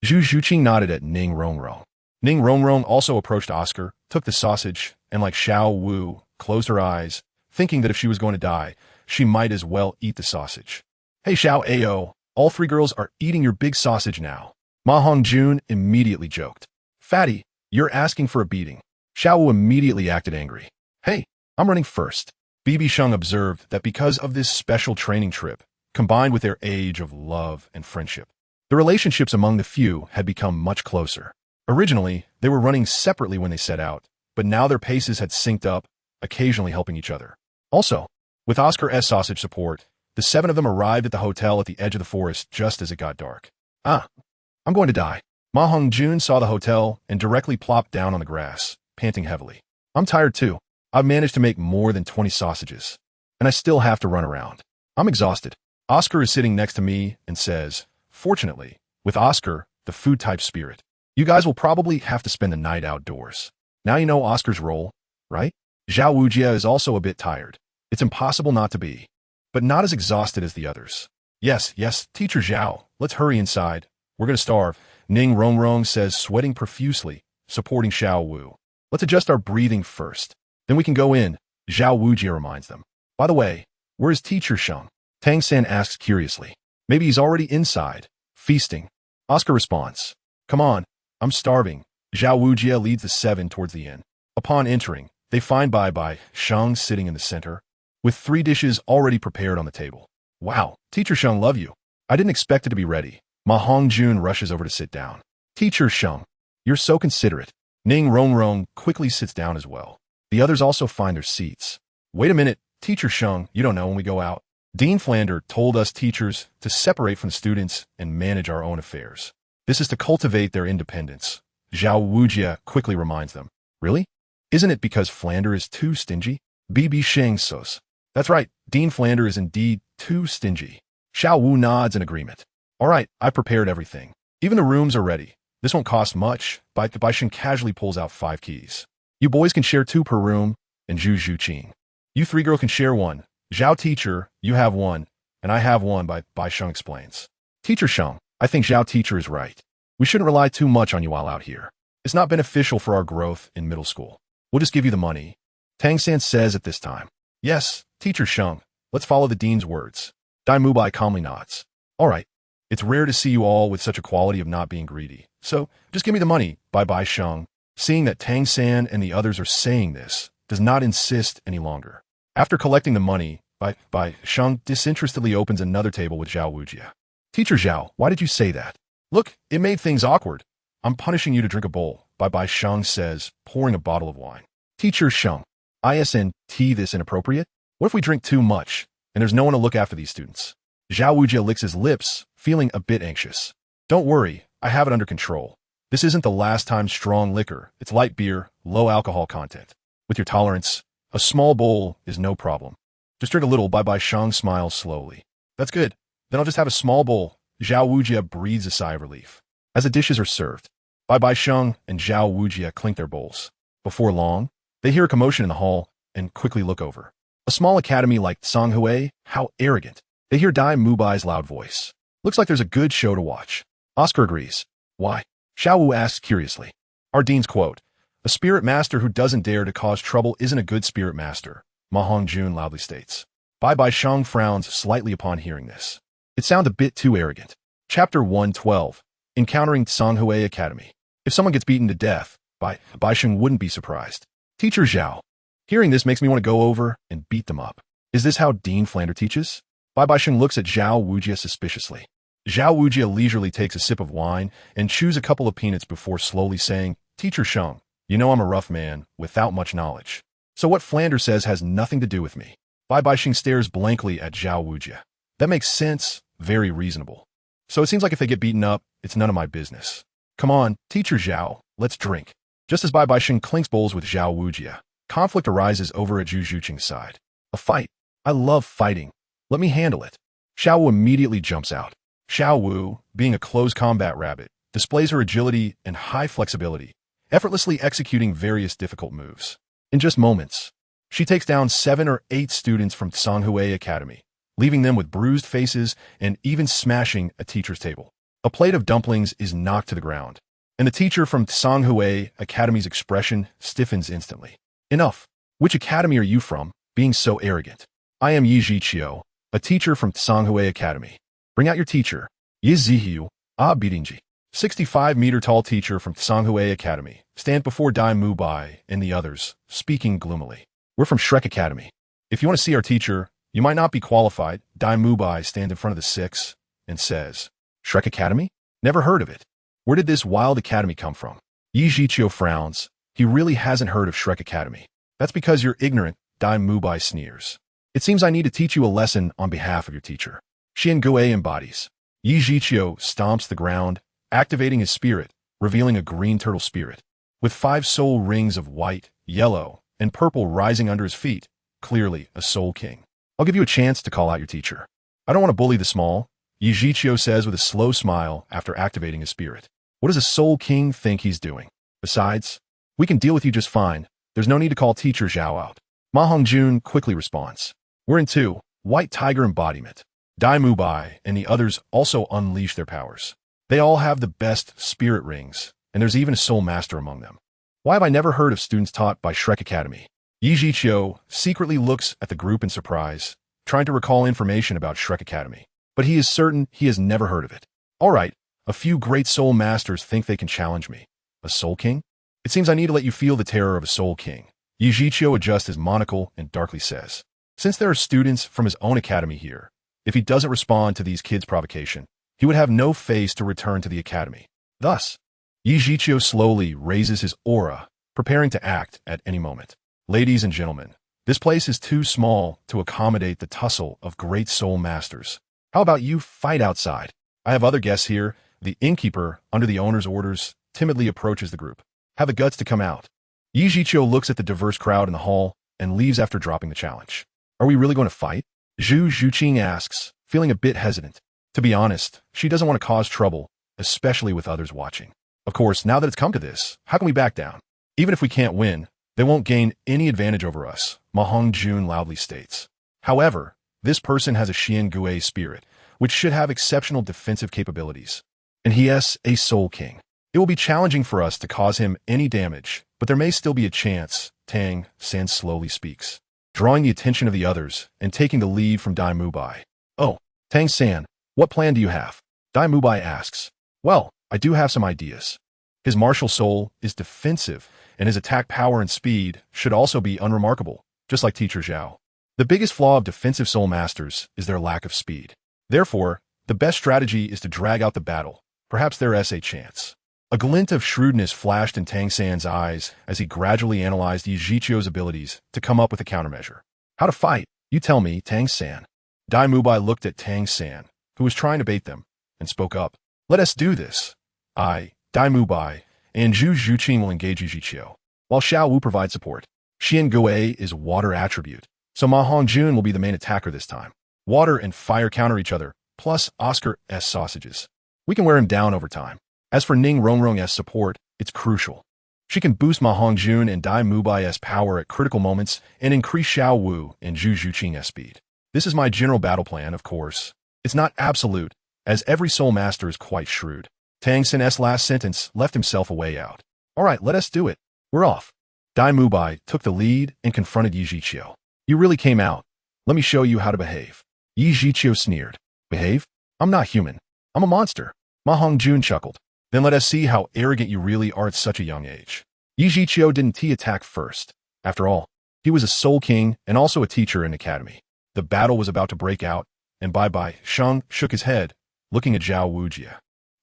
Zhu Qing nodded at Ning Rong. Ning Rong also approached Oscar, took the sausage, and like Xiao Wu, closed her eyes, thinking that if she was going to die, she might as well eat the sausage. Hey Xiao Ao, all three girls are eating your big sausage now. Ma Hongjun immediately joked. Fatty, you're asking for a beating. Xiao Wu immediately acted angry. Hey, I'm running first. BibiSheng observed that because of this special training trip, combined with their age of love and friendship, the relationships among the few had become much closer. Originally, they were running separately when they set out, but now their paces had synced up, occasionally helping each other. Also, with Oscar's sausage support, the seven of them arrived at the hotel at the edge of the forest just as it got dark. I'm going to die. Ma Hongjun saw the hotel and directly plopped down on the grass, panting heavily. I'm tired too. I've managed to make more than 20 sausages, and I still have to run around. I'm exhausted. Oscar is sitting next to me and says, fortunately, with Oscar, the food-type spirit, you guys will probably have to spend the night outdoors. Now you know Oscar's role, right? Zhao Wujia is also a bit tired. It's impossible not to be, but not as exhausted as the others. Yes, Teacher Zhao, let's hurry inside. We're going to starve, Ning Rong says, sweating profusely, supporting Xiao Wu. Let's adjust our breathing first. Then we can go in, Zhao Wujia reminds them. By the way, where is Teacher Sheng? Tang San asks curiously. Maybe he's already inside, feasting. Oscar responds. Come on. I'm starving. Zhao Wujia leads the seven towards the inn. Upon entering, they find BibiSheng sitting in the center, with 3 dishes already prepared on the table. Wow, Teacher Sheng, love you. I didn't expect it to be ready. Ma Hongjun rushes over to sit down. Teacher Sheng, you're so considerate. Ning Rong quickly sits down as well. The others also find their seats. Wait a minute, Teacher Sheng, you don't know when we go out. Dean Flander told us teachers to separate from the students and manage our own affairs. This is to cultivate their independence. Zhao Wujia quickly reminds them. Really? Isn't it because Flander is too stingy? BibiSheng says. That's right, Dean Flander is indeed too stingy. Xiao Wu nods in agreement. All right, I prepared everything. Even the rooms are ready. This won't cost much. BibiSheng casually pulls out 5 keys. You boys can share 2 per room, and Zhu Qing. You 3 girls can share 1. Zhao Teacher, you have 1, and I have 1, BibiSheng explains. Teacher Sheng, I think Zhao Teacher is right. We shouldn't rely too much on you while out here. It's not beneficial for our growth in middle school. We'll just give you the money. Tang San says at this time. Yes, Teacher Sheng, let's follow the dean's words. Dai Mubai calmly nods. All right. It's rare to see you all with such a quality of not being greedy. So, just give me the money, BibiSheng. Seeing that Tang San and the others are saying this, does not insist any longer. After collecting the money, BibiSheng disinterestedly opens another table with Zhao Wujia. Teacher Zhao, why did you say that? Look, it made things awkward. I'm punishing you to drink a bowl, BibiSheng says, pouring a bottle of wine. Teacher Sheng, isn't this inappropriate? What if we drink too much, and there's no one to look after these students? Zhao Wujia licks his lips, feeling a bit anxious. Don't worry, I have it under control. This isn't the last time strong liquor. It's light beer, low alcohol content. With your tolerance, a small bowl is no problem. Just drink a little, BibiSheng smiles slowly. That's good. Then I'll just have a small bowl. Zhao Wujia breathes a sigh of relief. As the dishes are served, BibiSheng and Zhao Wujia clink their bowls. Before long, they hear a commotion in the hall and quickly look over. A small academy like Songhue, how arrogant. They hear Dai Mubai's loud voice. Looks like there's a good show to watch. Oscar agrees. Why? Xiao Wu asks curiously. Our dean's quote, a spirit master who doesn't dare to cause trouble isn't a good spirit master, Ma Hongjun loudly states. BibiSheng frowns slightly upon hearing this. It sounds a bit too arrogant. Chapter 112. Encountering Songhue Academy. If someone gets beaten to death, BibiSheng wouldn't be surprised. Teacher Zhao. Hearing this makes me want to go over and beat them up. Is this how Dean Flander teaches? BibiSheng looks at Zhao Wujia suspiciously. Zhao Wujia leisurely takes a sip of wine and chews a couple of peanuts before slowly saying, Teacher Sheng, you know I'm a rough man without much knowledge. So what Flanders says has nothing to do with me. BibiSheng stares blankly at Zhao Wujia. That makes sense, very reasonable. So it seems like if they get beaten up, it's none of my business. Come on, Teacher Zhao, let's drink. Just as BibiSheng clinks bowls with Zhao Wujia, conflict arises over at Zhu Zhuqing's side. A fight. I love fighting. Let me handle it. Xiao Wu immediately jumps out. Xiao Wu, being a close combat rabbit, displays her agility and high flexibility, effortlessly executing various difficult moves. In just moments, she takes down 7 or 8 students from Songhue Academy, leaving them with bruised faces and even smashing a teacher's table. A plate of dumplings is knocked to the ground, and the teacher from Songhue Academy's expression stiffens instantly. Enough. Which academy are you from, being so arrogant? I am Yi Zhiqiu, a teacher from Songhue Academy. Bring out your teacher. Yi Zihiu, Bidingji. 65-meter-tall teacher from Songhue Academy, stand before Dai Mubai and the others, speaking gloomily. We're from Shrek Academy. If you want to see our teacher, you might not be qualified. Dai Mubai stands in front of the 6 and says, Shrek Academy? Never heard of it. Where did this wild academy come from? Yi Zhiqiu frowns. He really hasn't heard of Shrek Academy. That's because you're ignorant, Dai Mubai sneers. It seems I need to teach you a lesson on behalf of your teacher. Xian Gui embodies. Yi Zhiqiu stomps the ground, activating his spirit, revealing a green turtle spirit. With 5 soul rings of white, yellow, and purple rising under his feet, clearly a soul king. I'll give you a chance to call out your teacher. I don't want to bully the small, Yi Zhiqiu says with a slow smile after activating his spirit. What does a soul king think he's doing? Besides, we can deal with you just fine. There's no need to call Teacher Zhao out. Ma Hongjun quickly responds. We're in 2, White Tiger embodiment. Dai Mubai and the others also unleash their powers. They all have the best spirit rings, and there's even a soul master among them. Why have I never heard of students taught by Shrek Academy? Yi Zhiqiu secretly looks at the group in surprise, trying to recall information about Shrek Academy. But he is certain he has never heard of it. All right, a few great soul masters think they can challenge me. A soul king? It seems I need to let you feel the terror of a soul king. Yi Zhiqiu adjusts his monocle and darkly says, since there are students from his own academy here, if he doesn't respond to these kids' provocation, he would have no face to return to the academy. Thus, Yi Zhiqiu slowly raises his aura, preparing to act at any moment. Ladies and gentlemen, this place is too small to accommodate the tussle of great soul masters. How about you fight outside? I have other guests here. The innkeeper, under the owner's orders, timidly approaches the group. Have the guts to come out. Yi Zhiqiu looks at the diverse crowd in the hall and leaves after dropping the challenge. Are we really going to fight? Zhu Zhuqing asks, feeling a bit hesitant. To be honest, she doesn't want to cause trouble, especially with others watching. Of course, now that it's come to this, how can we back down? Even if we can't win, they won't gain any advantage over us, Ma Hongjun loudly states. However, this person has a Xian Gui spirit, which should have exceptional defensive capabilities. And he is a soul king. It will be challenging for us to cause him any damage, but there may still be a chance, Tang San slowly speaks, drawing the attention of the others and taking the lead from Dai Mubai. Oh, Tang San, what plan do you have? Dai Mubai asks. Well, I do have some ideas. His martial soul is defensive, and his attack power and speed should also be unremarkable, just like Teacher Zhao. The biggest flaw of defensive soul masters is their lack of speed. Therefore, the best strategy is to drag out the battle. Perhaps there is a chance. A glint of shrewdness flashed in Tang San's eyes as he gradually analyzed Yi Zhiqiu's abilities to come up with a countermeasure. How to fight? You tell me, Tang San. Dai Mubai looked at Tang San, who was trying to bait them, and spoke up. Let us do this. I, Dai Mubai, and Zhu Zhuqing will engage Yi Zhiqiu, while Xiao Wu provides support. Xian Gui is water attribute, so Ma Hongjun will be the main attacker this time. Water and fire counter each other, plus Oscar S. sausages. We can wear him down over time. As for Ning Rongrong's support, it's crucial. She can boost Ma Hongjun and Dai Mubai's power at critical moments and increase Xiao Wu and Zhu Zhuqing's speed. This is my general battle plan, of course. It's not absolute, as every soul master is quite shrewd. Tang San's last sentence left himself a way out. All right, let us do it. We're off. Dai Mubai took the lead and confronted Yi Zhiqiu. You really came out. Let me show you how to behave. Yi Zhiqiu sneered. Behave? I'm not human. I'm a monster. Ma Hongjun chuckled. Then let us see how arrogant you really are at such a young age. Yi Zhiqiu didn't attack first. After all, he was a soul king and also a teacher in academy. The battle was about to break out, and BibiSheng shook his head, looking at Zhao Wujie.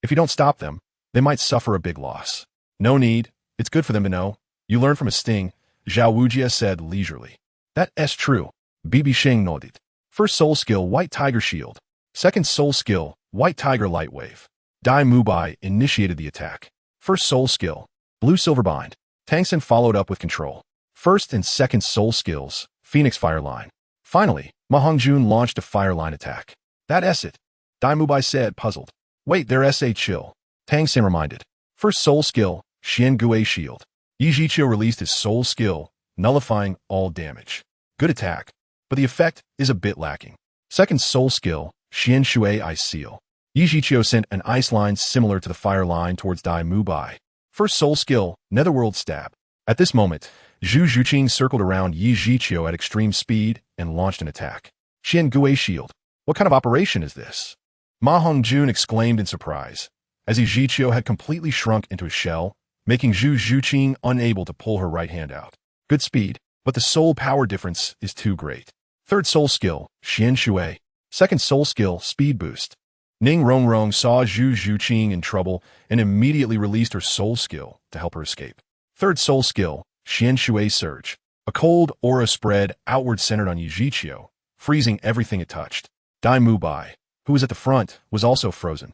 If you don't stop them, they might suffer a big loss. No need, it's good for them to know. You learn from a sting, Zhao Wujie said leisurely. That's true, BibiSheng nodded. First soul skill, White Tiger Shield. Second soul skill, White Tiger Light Wave. Dai Mubai initiated the attack. First soul skill, Blue Silver Bind. Tang Xin followed up with control. First and second soul skills, Phoenix Fire Line. Finally, Ma Hongjun launched a fire line attack. That's it, Dai Mubai said, puzzled. Wait, there's a chill, Tang Xin reminded. First soul skill, Xian Gui Shield. Yi Zhiqiu released his soul skill, nullifying all damage. Good attack, but the effect is a bit lacking. Second soul skill, Xian Shui Ice Seal. Yi Zhiqiu sent an ice line similar to the fire line towards Dai Mubai. First soul skill, Netherworld Stab. At this moment, Zhu Zhuqing circled around Yi Zhiqiu at extreme speed and launched an attack. Xian Gui Shield. What kind of operation is this? Ma Hongjun exclaimed in surprise, as Yi Zhiqiu had completely shrunk into a shell, making Zhu Zhuqing unable to pull her right hand out. Good speed, but the soul power difference is too great. Third soul skill, Xian Shui. Second soul skill, Speed Boost. Ning Rongrong saw Zhu Zhuqing in trouble and immediately released her soul skill to help her escape. Third soul skill, Xian Shui Surge. A cold aura spread outward centered on Yi Zhiqiu, freezing everything it touched. Dai Mubai, who was at the front, was also frozen.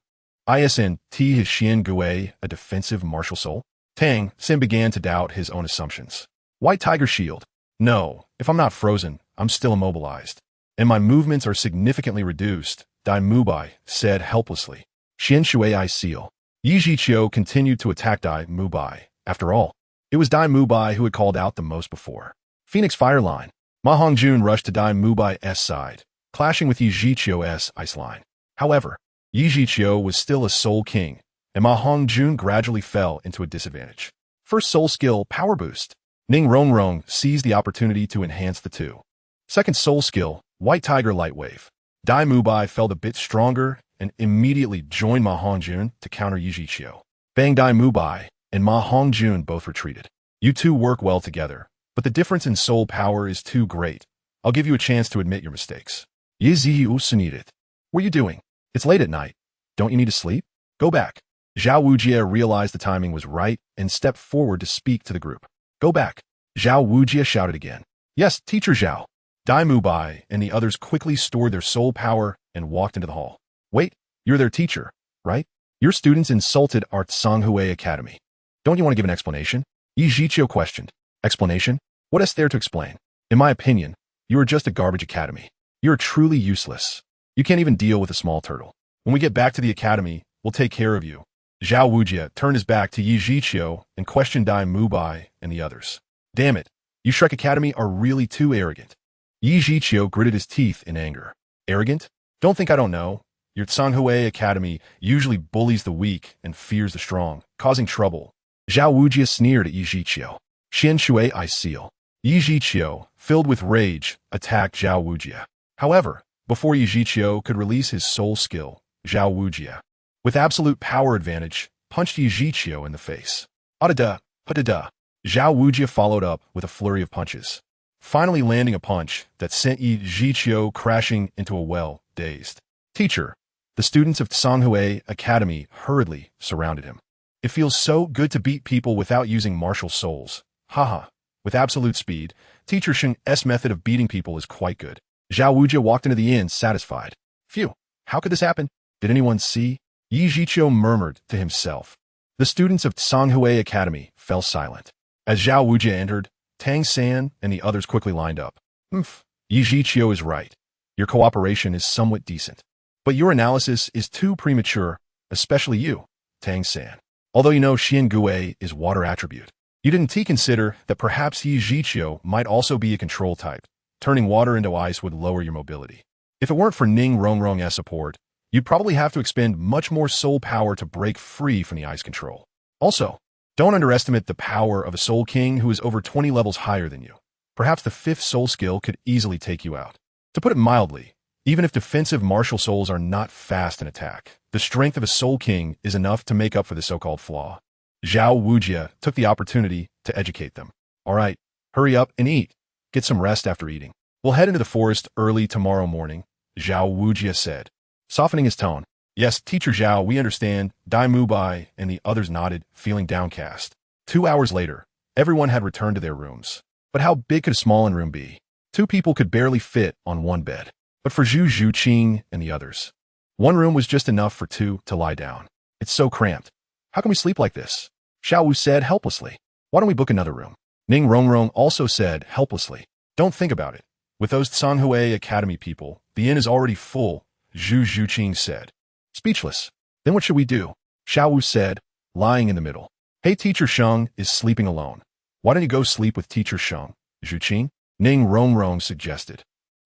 Isn't his Xian Gui a defensive martial soul? Tang Xin began to doubt his own assumptions. White Tiger Shield. No, if I'm not frozen, I'm still immobilized. And my movements are significantly reduced, Dai Mubai said helplessly. Xian Shui Ice Seal. Yi Zhiqiu continued to attack Dai Mubai. After all, it was Dai Mubai who had called out the most before. Phoenix Fire Line. Ma Hongjun rushed to Dai Mubai's side, clashing with Yi Zhiqiu's ice line. However, Yi Zhiqiu was still a soul king, and Ma Hongjun gradually fell into a disadvantage. First soul skill, Power Boost. Ning Rongrong seized the opportunity to enhance the two. Second soul skill, White Tiger Light Wave. Dai Mubai felt a bit stronger and immediately joined Ma Hongjun to counter Yi Zhiqiu. Bang Dai Mubai and Ma Hongjun both retreated. You two work well together, but the difference in soul power is too great. I'll give you a chance to admit your mistakes. Yi Zhiqiu. What are you doing? It's late at night. Don't you need to sleep? Go back. Zhao Wujie realized the timing was right and stepped forward to speak to the group. Go back. Zhao Wujie shouted again. Yes, Teacher Zhao. Dai Mubai and the others quickly stored their soul power and walked into the hall. Wait, you're their teacher, right? Your students insulted our Songhue Academy. Don't you want to give an explanation? Yi Zhiqiu questioned. Explanation? What is there to explain? In my opinion, you are just a garbage academy. You are truly useless. You can't even deal with a small turtle. When we get back to the academy, we'll take care of you. Zhao Wujie turned his back to Yi Zhiqiu and questioned Dai Mubai and the others. Damn it, you Shrek Academy are really too arrogant. Yi Zhiqiu gritted his teeth in anger. Arrogant? Don't think I don't know. Your Songhue Academy usually bullies the weak and fears the strong, causing trouble. Zhao Wujie sneered at Yi Zhiqiu. Xian Shui Ice Seal. Yi Zhiqiu, filled with rage, attacked Zhao Wujie. However, before Yi Zhiqiu could release his soul skill, Zhao Wujie, with absolute power advantage, punched Yi Zhiqiu in the face. Adada, padada. Zhao Wujie followed up with a flurry of punches, finally landing a punch that sent Yi Zhiqiu crashing into a well, dazed. Teacher, the students of Songhue Academy hurriedly surrounded him. It feels so good to beat people without using martial souls. Haha. With absolute speed, Teacher Sheng's method of beating people is quite good. Zhao Wujie walked into the inn satisfied. Phew, how could this happen? Did anyone see? Yi Zhiqiu murmured to himself. The students of Songhue Academy fell silent. As Zhao Wujie entered, Tang San and the others quickly lined up. Yi Zhiqiu is right. Your cooperation is somewhat decent. But your analysis is too premature, especially you, Tang San. Although you know Xian Gui is water attribute, you didn't consider that perhaps Yi Zhiqiu might also be a control type. Turning water into ice would lower your mobility. If it weren't for Ning Rongrong's support, you'd probably have to expend much more soul power to break free from the ice control. Also, don't underestimate the power of a Soul King who is over 20 levels higher than you. Perhaps the 5th soul skill could easily take you out. To put it mildly, even if defensive martial souls are not fast in attack, the strength of a Soul King is enough to make up for the so-called flaw. Zhao Wujie took the opportunity to educate them. All right, hurry up and eat. Get some rest after eating. We'll head into the forest early tomorrow morning. Zhao Wujia said, softening his tone. Yes, Teacher Zhao, we understand. Dai Mubai and the others nodded, feeling downcast. 2 hours later, everyone had returned to their rooms. But how big could a small room be? 2 people could barely fit on one bed. But for Zhu Zhuqing and the others, one room was just enough for 2 to lie down. It's so cramped. How can we sleep like this? Xiao Wu said helplessly. Why don't we book another room? Ning Rongrong also said helplessly. Don't think about it. With those Tsanhui Academy people, the inn is already full, Zhu Zhuqing said. Speechless. Then what should we do? Xiao Wu said, lying in the middle. Hey, Teacher Sheng is sleeping alone. Why don't you go sleep with Teacher Sheng? Zhuqing? Ning Rongrong suggested.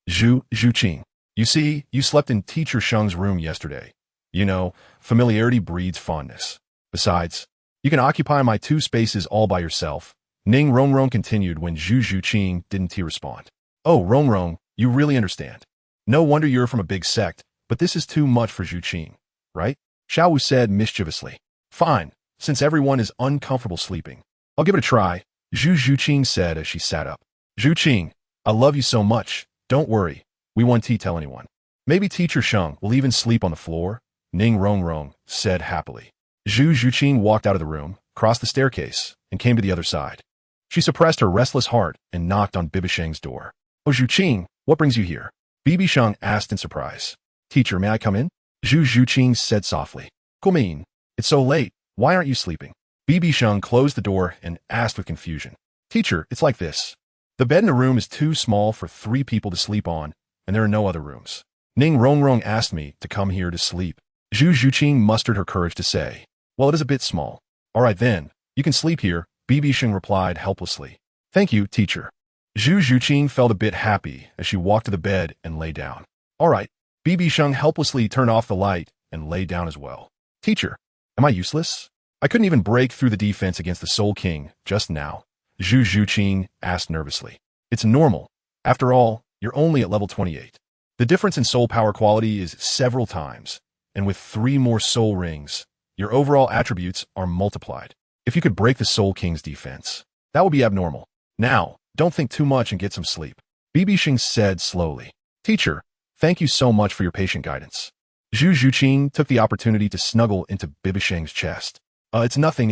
Zhu Zhuqing. You see, you slept in Teacher Sheng's room yesterday. You know, familiarity breeds fondness. Besides, you can occupy my 2 spaces all by yourself. Ning Rongrong continued when Zhu Zhuqing didn't respond. Oh, Rongrong, you really understand. No wonder you're from a big sect, but this is too much for Zhuqing, right? Xiao Wu said mischievously. Fine, since everyone is uncomfortable sleeping. I'll give it a try, Zhu Zhuqing said as she sat up. Zhuqing, I love you so much. Don't worry, we won't tell anyone. Maybe Teacher Sheng will even sleep on the floor, Ning Rongrong said happily. Zhu Zhuqing walked out of the room, crossed the staircase, and came to the other side. She suppressed her restless heart and knocked on BibiSheng's door. Oh, Zhuqing, what brings you here? BibiSheng asked in surprise. Teacher, may I come in? Zhu Zhuqing said softly. Come in. It's so late. Why aren't you sleeping? BibiSheng closed the door and asked with confusion. Teacher, it's like this. The bed in the room is too small for 3 people to sleep on, and there are no other rooms. Ning Rongrong asked me to come here to sleep. Zhu Zhuqing mustered her courage to say, well, it is a bit small. All right then, you can sleep here, BibiSheng replied helplessly. Thank you, teacher. Zhu Zhuqing felt a bit happy as she walked to the bed and lay down. All right, BibiSheng helplessly turned off the light and lay down as well. Teacher, am I useless? I couldn't even break through the defense against the Soul King just now, Zhu Zhuqing asked nervously. It's normal. After all, you're only at level 28. The difference in soul power quality is several times, and with 3 more soul rings, your overall attributes are multiplied. If you could break the Soul King's defense, that would be abnormal. Now, don't think too much and get some sleep, BibiSheng said slowly. Teacher, thank you so much for your patient guidance. Zhu Zhuqing took the opportunity to snuggle into BibiSheng's chest. It's nothing.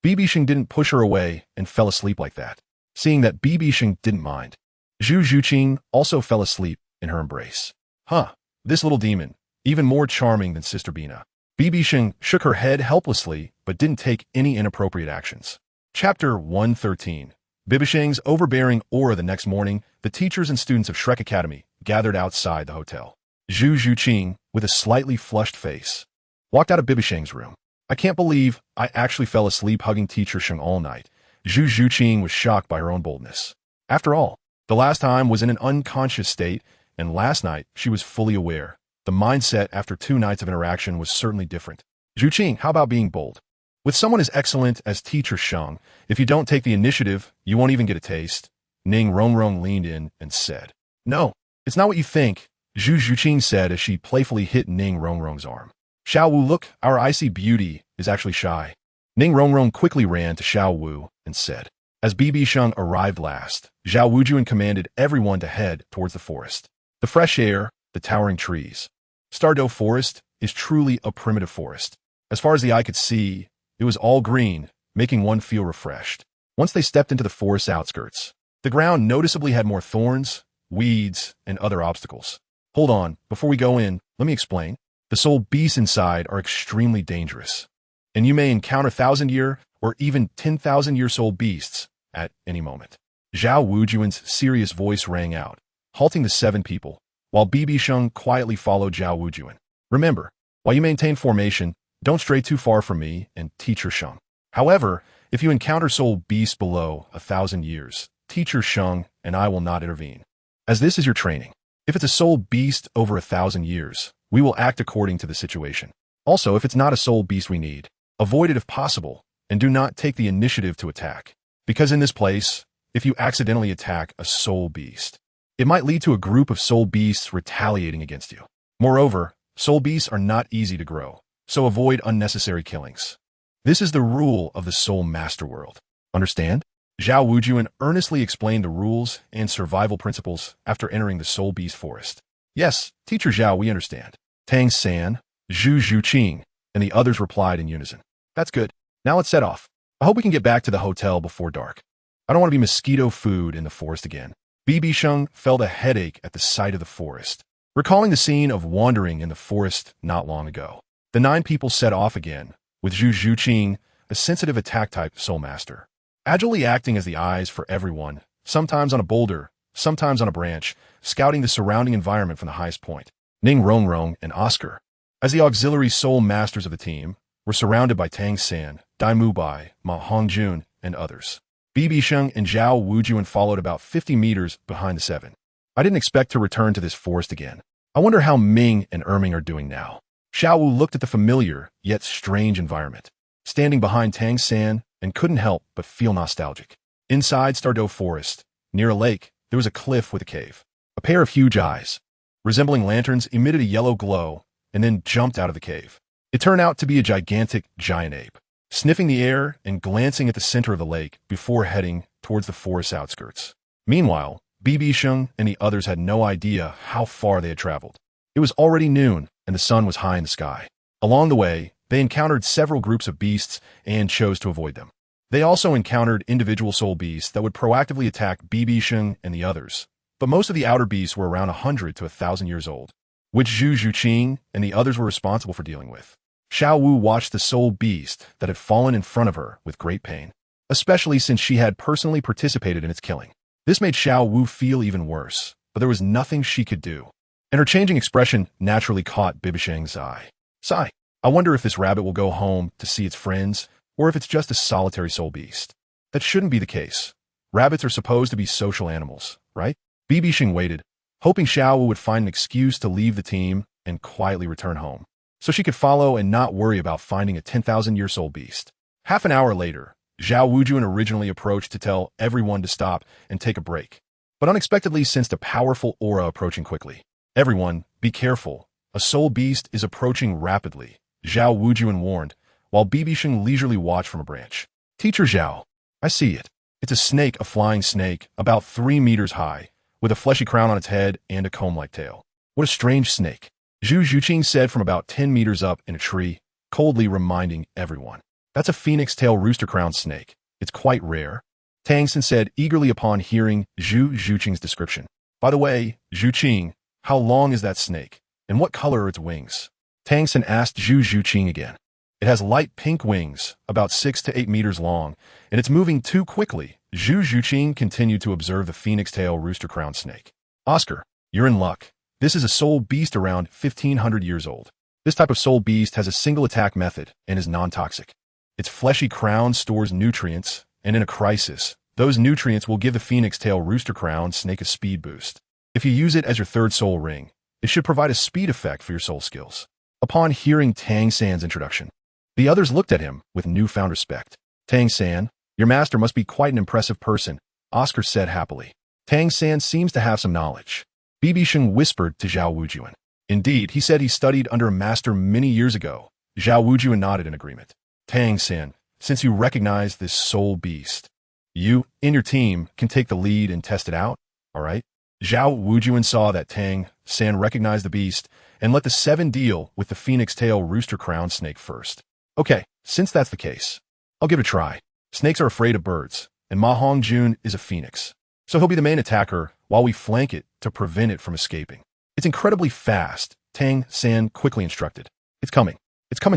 BibiSheng didn't push her away and fell asleep like that. Seeing that BibiSheng didn't mind, Zhu Zhuqing also fell asleep in her embrace. Huh, this little demon, even more charming than Sister Bina. BibiSheng shook her head helplessly but didn't take any inappropriate actions. Chapter 113. BibiSheng's overbearing aura. The next morning, the teachers and students of Shrek Academy gathered outside the hotel. Zhu Zhuqing, with a slightly flushed face, walked out of BibiSheng's room. I can't believe I actually fell asleep hugging Teacher Sheng all night. Zhu Zhuqing was shocked by her own boldness. After all, the last time was in an unconscious state, and last night she was fully aware. The mindset after 2 nights of interaction was certainly different. Zhuqing, how about being bold? With someone as excellent as Teacher Sheng, if you don't take the initiative, you won't even get a taste. Ning Rongrong leaned in and said. No, it's not what you think, Zhu Zhuqing said as she playfully hit Ning Rongrong's arm. Xiao Wu, look, our icy beauty is actually shy. Ning Rongrong quickly ran to Xiao Wu and said. As BibiSheng arrived last, Zhao Wujuan commanded everyone to head towards the forest. The fresh air, the towering trees. Stardow Forest is truly a primitive forest. As far as the eye could see, it was all green, making one feel refreshed. Once they stepped into the forest's outskirts, the ground noticeably had more thorns, weeds, and other obstacles. Hold on, before we go in, let me explain. The soul beasts inside are extremely dangerous, and you may encounter 1,000-year or even 10,000-year soul beasts at any moment. Zhao Wujuan's serious voice rang out, halting the 7 people, while BibiSheng quietly followed Zhao Wujuan. Remember, while you maintain formation, don't stray too far from me and Teacher Sheng. However, if you encounter soul beasts below 1,000 years, Teacher Sheng and I will not intervene, as this is your training. If it's a soul beast over 1,000 years, we will act according to the situation. Also, if it's not a soul beast we need, avoid it if possible, and do not take the initiative to attack. Because in this place, if you accidentally attack a soul beast, it might lead to a group of soul beasts retaliating against you. Moreover, soul beasts are not easy to grow, so avoid unnecessary killings. This is the rule of the Soul Master World. Understand? Zhao Wujuan earnestly explained the rules and survival principles after entering the soul beast forest. Yes, Teacher Zhao, we understand. Tang San, Zhu Zhuqing, and the others replied in unison. That's good. Now let's set off. I hope we can get back to the hotel before dark. I don't want to be mosquito food in the forest again. BibiSheng felt a headache at the sight of the forest, recalling the scene of wandering in the forest not long ago. The 9 people set off again, with Zhu Zhuqing, a sensitive attack-type soul master, agilely acting as the eyes for everyone, sometimes on a boulder, sometimes on a branch, scouting the surrounding environment from the highest point. Ning Rongrong and Oscar, as the auxiliary soul masters of the team, were surrounded by Tang San, Dai Mubai, Ma Hongjun, and others. BibiSheng and Zhao Wujuan followed about 50 meters behind the 7. I didn't expect to return to this forest again. I wonder how Ming and Erming are doing now. Xiao Wu looked at the familiar, yet strange environment, standing behind Tang San, and couldn't help but feel nostalgic. Inside Stardew Forest, near a lake, there was a cliff with a cave. A pair of huge eyes, resembling lanterns, emitted a yellow glow, and then jumped out of the cave. It turned out to be a gigantic giant ape, sniffing the air and glancing at the center of the lake before heading towards the forest's outskirts. Meanwhile, BibiSheng and the others had no idea how far they had traveled. It was already noon, and the sun was high in the sky. Along the way, they encountered several groups of beasts and chose to avoid them. They also encountered individual soul beasts that would proactively attack BibiSheng and the others, but most of the outer beasts were around 100 to 1,000 years old, which Zhu Zhuqing and the others were responsible for dealing with. Xiao Wu watched the soul beast that had fallen in front of her with great pain, especially since she had personally participated in its killing. This made Xiao Wu feel even worse, but there was nothing she could do, and her changing expression naturally caught BibiSheng's eye. Sigh, I wonder if this rabbit will go home to see its friends, or if it's just a solitary soul beast. That shouldn't be the case. Rabbits are supposed to be social animals, right? BibiSheng waited, hoping Xiao Wu would find an excuse to leave the team and quietly return home, so she could follow and not worry about finding a 10,000-year soul beast. Half an hour later, Zhao Wujuan originally approached to tell everyone to stop and take a break, but unexpectedly sensed a powerful aura approaching quickly. Everyone, be careful. A soul beast is approaching rapidly, Zhao Wujuan warned, while BibiSheng leisurely watched from a branch. Teacher Zhao, I see it. It's a snake, a flying snake, about 3 meters high, with a fleshy crown on its head and a comb-like tail. What a strange snake, Zhu Zhuqing said from about 10 meters up in a tree, coldly reminding everyone. That's a phoenix-tail rooster-crowned snake. It's quite rare, Tang San said eagerly upon hearing Zhu Zhuqing's description. By the way, Zhuqing, how long is that snake, and what color are its wings? Tang San asked Zhu Zhuqing again. It has light pink wings, about 6 to 8 meters long, and it's moving too quickly. Zhu Zhuqing continued to observe the phoenix-tail rooster-crowned snake. Oscar, you're in luck. This is a soul beast around 1,500 years old. This type of soul beast has a single attack method and is non-toxic. Its fleshy crown stores nutrients, and in a crisis, those nutrients will give the phoenix-tail rooster-crowned snake a speed boost. If you use it as your third soul ring, it should provide a speed effect for your soul skills. Upon hearing Tang San's introduction, the others looked at him with newfound respect. Tang San, your master must be quite an impressive person, Oscar said happily. Tang San seems to have some knowledge. BibiSheng whispered to Zhao Wujuan. Indeed, he said he studied under a master many years ago. Zhao Wujuan nodded in agreement. Tang San, since you recognize this soul beast, you and your team can take the lead and test it out, all right? Zhao Wujuan saw that Tang San recognized the beast and let the 7 deal with the phoenix-tail rooster-crowned snake first. Okay, since that's the case, I'll give it a try. Snakes are afraid of birds, and Ma Hongjun is a phoenix, so he'll be the main attacker while we flank it to prevent it from escaping. It's incredibly fast, Tang San quickly instructed. It's coming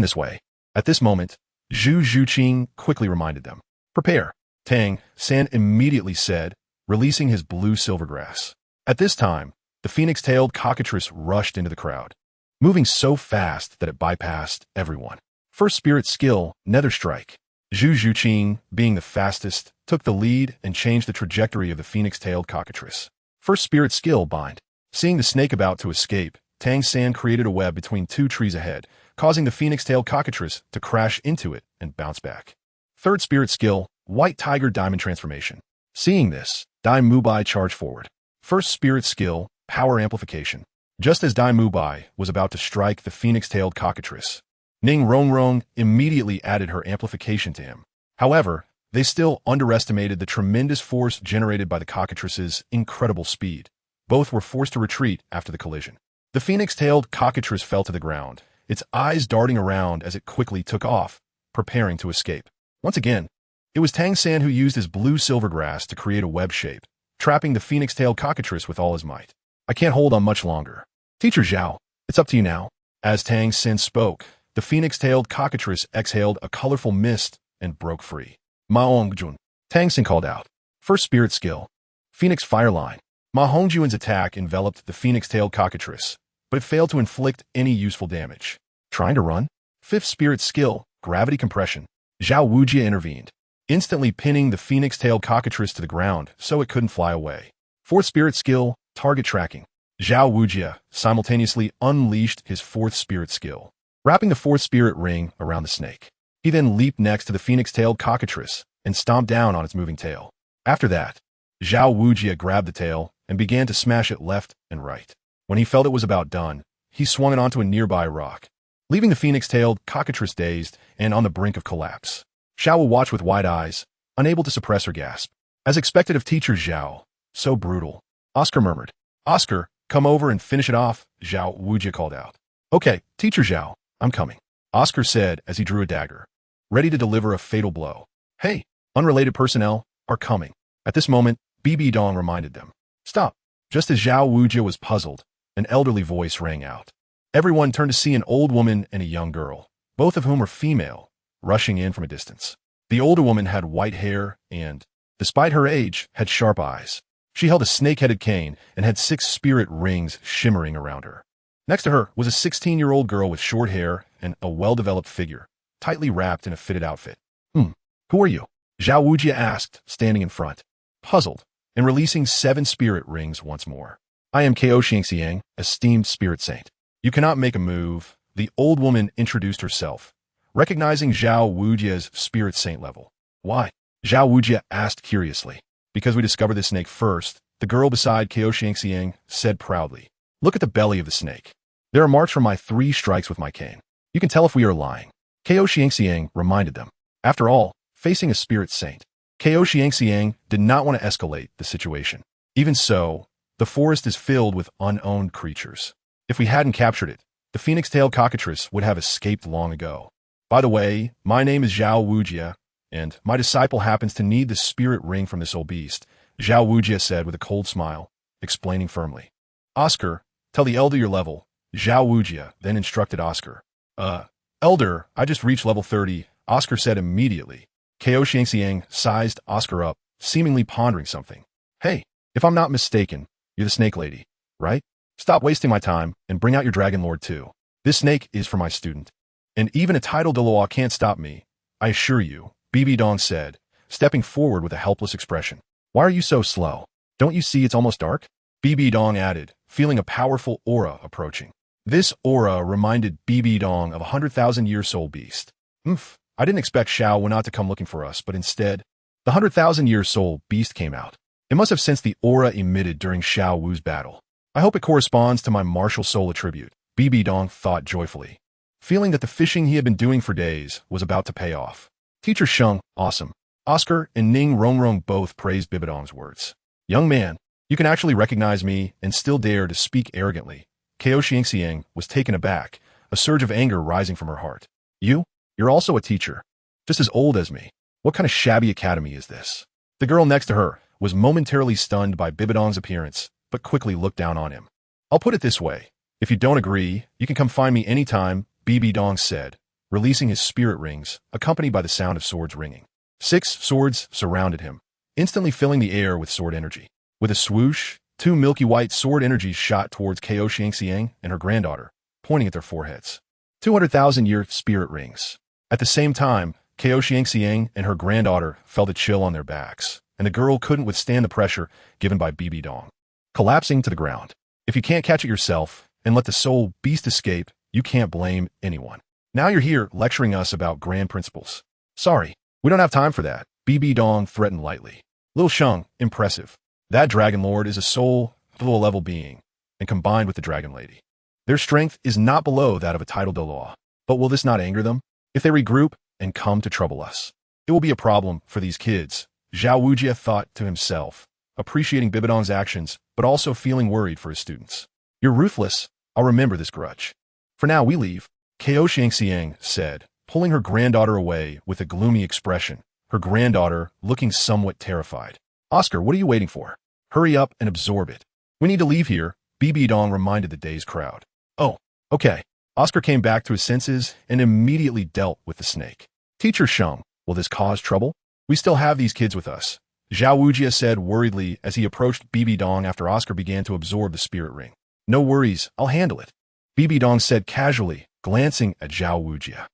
this way. At this moment, Zhu Zhuqing quickly reminded them. Prepare, Tang San immediately said, releasing his blue silvergrass. At this time, the phoenix-tailed cockatrice rushed into the crowd, moving so fast that it bypassed everyone. First spirit skill, Nether Strike. Zhu Zhuqing, being the fastest, took the lead and changed the trajectory of the phoenix-tailed cockatrice. First spirit skill, Bind. Seeing the snake about to escape, Tang San created a web between 2 trees ahead, causing the phoenix-tailed cockatrice to crash into it and bounce back. Third spirit skill, White Tiger Diamond Transformation. Seeing this, Dai Mubai charged forward. First spirit skill, Power Amplification. Just as Dai Mubai was about to strike the phoenix-tailed cockatrice, Ning Rongrong immediately added her amplification to him. However, they still underestimated the tremendous force generated by the cockatrice's incredible speed. Both were forced to retreat after the collision. The phoenix-tailed cockatrice fell to the ground, its eyes darting around as it quickly took off, preparing to escape. Once again, it was Tang San who used his blue silvergrass to create a web shape, trapping the phoenix-tailed cockatrice with all his might. I can't hold on much longer. Teacher Zhao, it's up to you now. As Tang San spoke, the phoenix-tailed cockatrice exhaled a colorful mist and broke free. Ma Hongjun, Tang San called out. First spirit skill, Phoenix Fireline. Ma Hongjuan's attack enveloped the phoenix-tailed cockatrice, but it failed to inflict any useful damage. Trying to run? Fifth spirit skill, Gravity Compression. Zhao Wujie intervened, instantly pinning the phoenix-tailed cockatrice to the ground so it couldn't fly away. Fourth spirit skill, Target Tracking. Zhao Wujie simultaneously unleashed his fourth spirit skill, wrapping the fourth spirit ring around the snake. He then leaped next to the phoenix-tailed cockatrice and stomped down on its moving tail. After that, Zhao Wujie grabbed the tail and began to smash it left and right. When he felt it was about done, he swung it onto a nearby rock, leaving the phoenix-tailed cockatrice dazed and on the brink of collapse. Zhao watched with wide eyes, unable to suppress her gasp. As expected of teacher Zhao, so brutal. Oscar murmured. Oscar, come over and finish it off, Zhao Wujie called out. Okay, teacher Zhao, I'm coming, Oscar said as he drew a dagger, ready to deliver a fatal blow. Hey, unrelated personnel are coming. At this moment, BibiSheng reminded them. Stop. Just as Zhao Wujie was puzzled, an elderly voice rang out. Everyone turned to see an old woman and a young girl, both of whom were female, rushing in from a distance. The older woman had white hair and, despite her age, had sharp eyes. She held a snake-headed cane and had 6 spirit rings shimmering around her. Next to her was a 16-year-old girl with short hair and a well-developed figure, tightly wrapped in a fitted outfit. Who are you? Zhao Wujie asked, standing in front, puzzled, and releasing 7 spirit rings once more. I am coexisting, esteemed spirit saint. You cannot make a move, the old woman introduced herself, recognizing Zhao Wujie's spirit saint level. Why? Zhao Wujie asked curiously. Because we discovered the snake first, the girl beside coexisting said proudly. Look at the belly of the snake. There are marks from my 3 strikes with my cane. You can tell if we are lying. Coexisting reminded them. After all, facing a spirit saint, coexisting did not want to escalate the situation. Even so, the forest is filled with unowned creatures. If we hadn't captured it, the phoenix-tailed cockatrice would have escaped long ago. By the way, my name is Zhao Wujie, and my disciple happens to need the spirit ring from this old beast, Zhao Wujie said with a cold smile, explaining firmly. Oscar, tell the elder your level, Zhao Wujie then instructed Oscar. Elder, I just reached level 30, Oscar said immediately. Coexisting sized Oscar up, seemingly pondering something. Hey, if I'm not mistaken, you're the snake lady, right? Stop wasting my time and bring out your dragon lord too. This snake is for my student. And even a title Douluo can't stop me, I assure you, BibiSheng said, stepping forward with a helpless expression. Why are you so slow? Don't you see it's almost dark? BibiSheng added, feeling a powerful aura approaching. This aura reminded BibiSheng of a 100,000-year soul beast. I didn't expect Xiao Wen not to come looking for us, but instead, the 100,000-year soul beast came out. It must have sensed the aura emitted during Xiao Wu's battle. I hope it corresponds to my martial soul attribute, BibiSheng thought joyfully, feeling that the fishing he had been doing for days was about to pay off. Teacher Sheng, awesome. Oscar and Ning Rongrong both praised BibiSheng's words. Young man, you can actually recognize me and still dare to speak arrogantly. Coexisting was taken aback, a surge of anger rising from her heart. You're also a teacher, just as old as me. What kind of shabby academy is this? The girl next to her was momentarily stunned by BibiSheng's appearance, but quickly looked down on him. I'll put it this way. If you don't agree, you can come find me anytime, BibiSheng said, releasing his spirit rings, accompanied by the sound of swords ringing. 6 swords surrounded him, instantly filling the air with sword energy. With a swoosh, 2 milky white sword energies shot towards coexisting and her granddaughter, pointing at their foreheads. 200,000-year spirit rings. At the same time, coexisting and her granddaughter felt a chill on their backs, and the girl couldn't withstand the pressure given by BibiSheng, collapsing to the ground. If you can't catch it yourself and let the soul beast escape, you can't blame anyone. Now you're here lecturing us about grand principles. Sorry, we don't have time for that, BibiSheng threatened lightly. Little Sheng, impressive. That dragon lord is a soul level being, and combined with the dragon lady, their strength is not below that of a title Douluo. But will this not anger them? If they regroup and come to trouble us, it will be a problem for these kids, Zhao Wujie thought to himself, appreciating BibiSheng's actions, but also feeling worried for his students. You're ruthless. I'll remember this grudge. For now, we leave, coexisting said, pulling her granddaughter away with a gloomy expression, her granddaughter looking somewhat terrified. Oscar, what are you waiting for? Hurry up and absorb it. We need to leave here, BibiSheng reminded the dazed crowd. Oh, okay. Oscar came back to his senses and immediately dealt with the snake. Teacher Sheng, will this cause trouble? We still have these kids with us, Zhao Wujia said worriedly as he approached BibiSheng after Oscar began to absorb the spirit ring. No worries, I'll handle it, BibiSheng said casually, glancing at Zhao Wujia.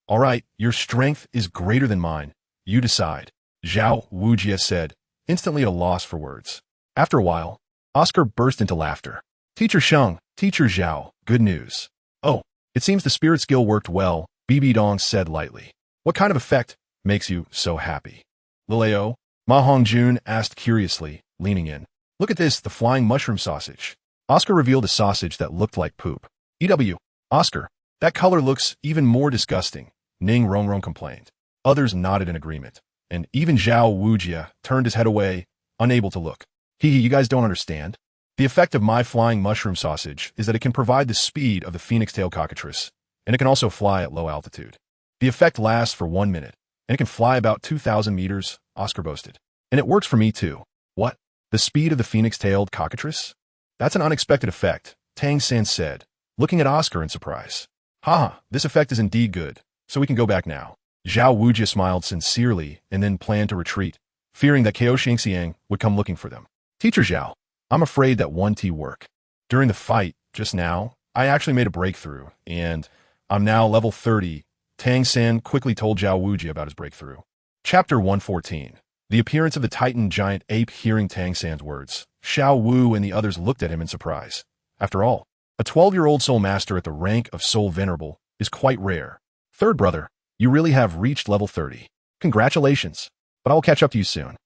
All right, your strength is greater than mine. You decide, Zhao Wujia said, instantly at a loss for words. After a while, Oscar burst into laughter. Teacher Sheng, Teacher Zhao, good news. Oh, it seems the spirit skill worked well, BibiSheng said lightly. What kind of effect makes you so happy? Lileo, Ma Hongjun asked curiously, leaning in. Look at this, the flying mushroom sausage. Oscar revealed a sausage that looked like poop. EW, Oscar, that color looks even more disgusting, Ning Rongrong complained. Others nodded in agreement, and even Zhao Wujia turned his head away, unable to look. Hee, you guys don't understand? The effect of my flying mushroom sausage is that it can provide the speed of the phoenix-tailed cockatrice, and it can also fly at low altitude. The effect lasts for 1 minute, and it can fly about 2,000 meters, Oscar boasted. And it works for me too. What? The speed of the phoenix-tailed cockatrice? That's an unexpected effect, Tang San said, looking at Oscar in surprise. Haha, this effect is indeed good, so we can go back now. Zhao Wujia smiled sincerely and then planned to retreat, fearing that coexisting would come looking for them. Teacher Zhao, I'm afraid that 1T work. During the fight, just now, I actually made a breakthrough, and I'm now level 30, Tang San quickly told Zhao Wujia about his breakthrough. Chapter 114. The appearance of the Titan giant ape. Hearing Tang San's words, Xiao Wu and the others looked at him in surprise. After all, a 12-year-old soul master at the rank of Soul Venerable is quite rare. Third brother, you really have reached level 30. Congratulations, but I will catch up to you soon,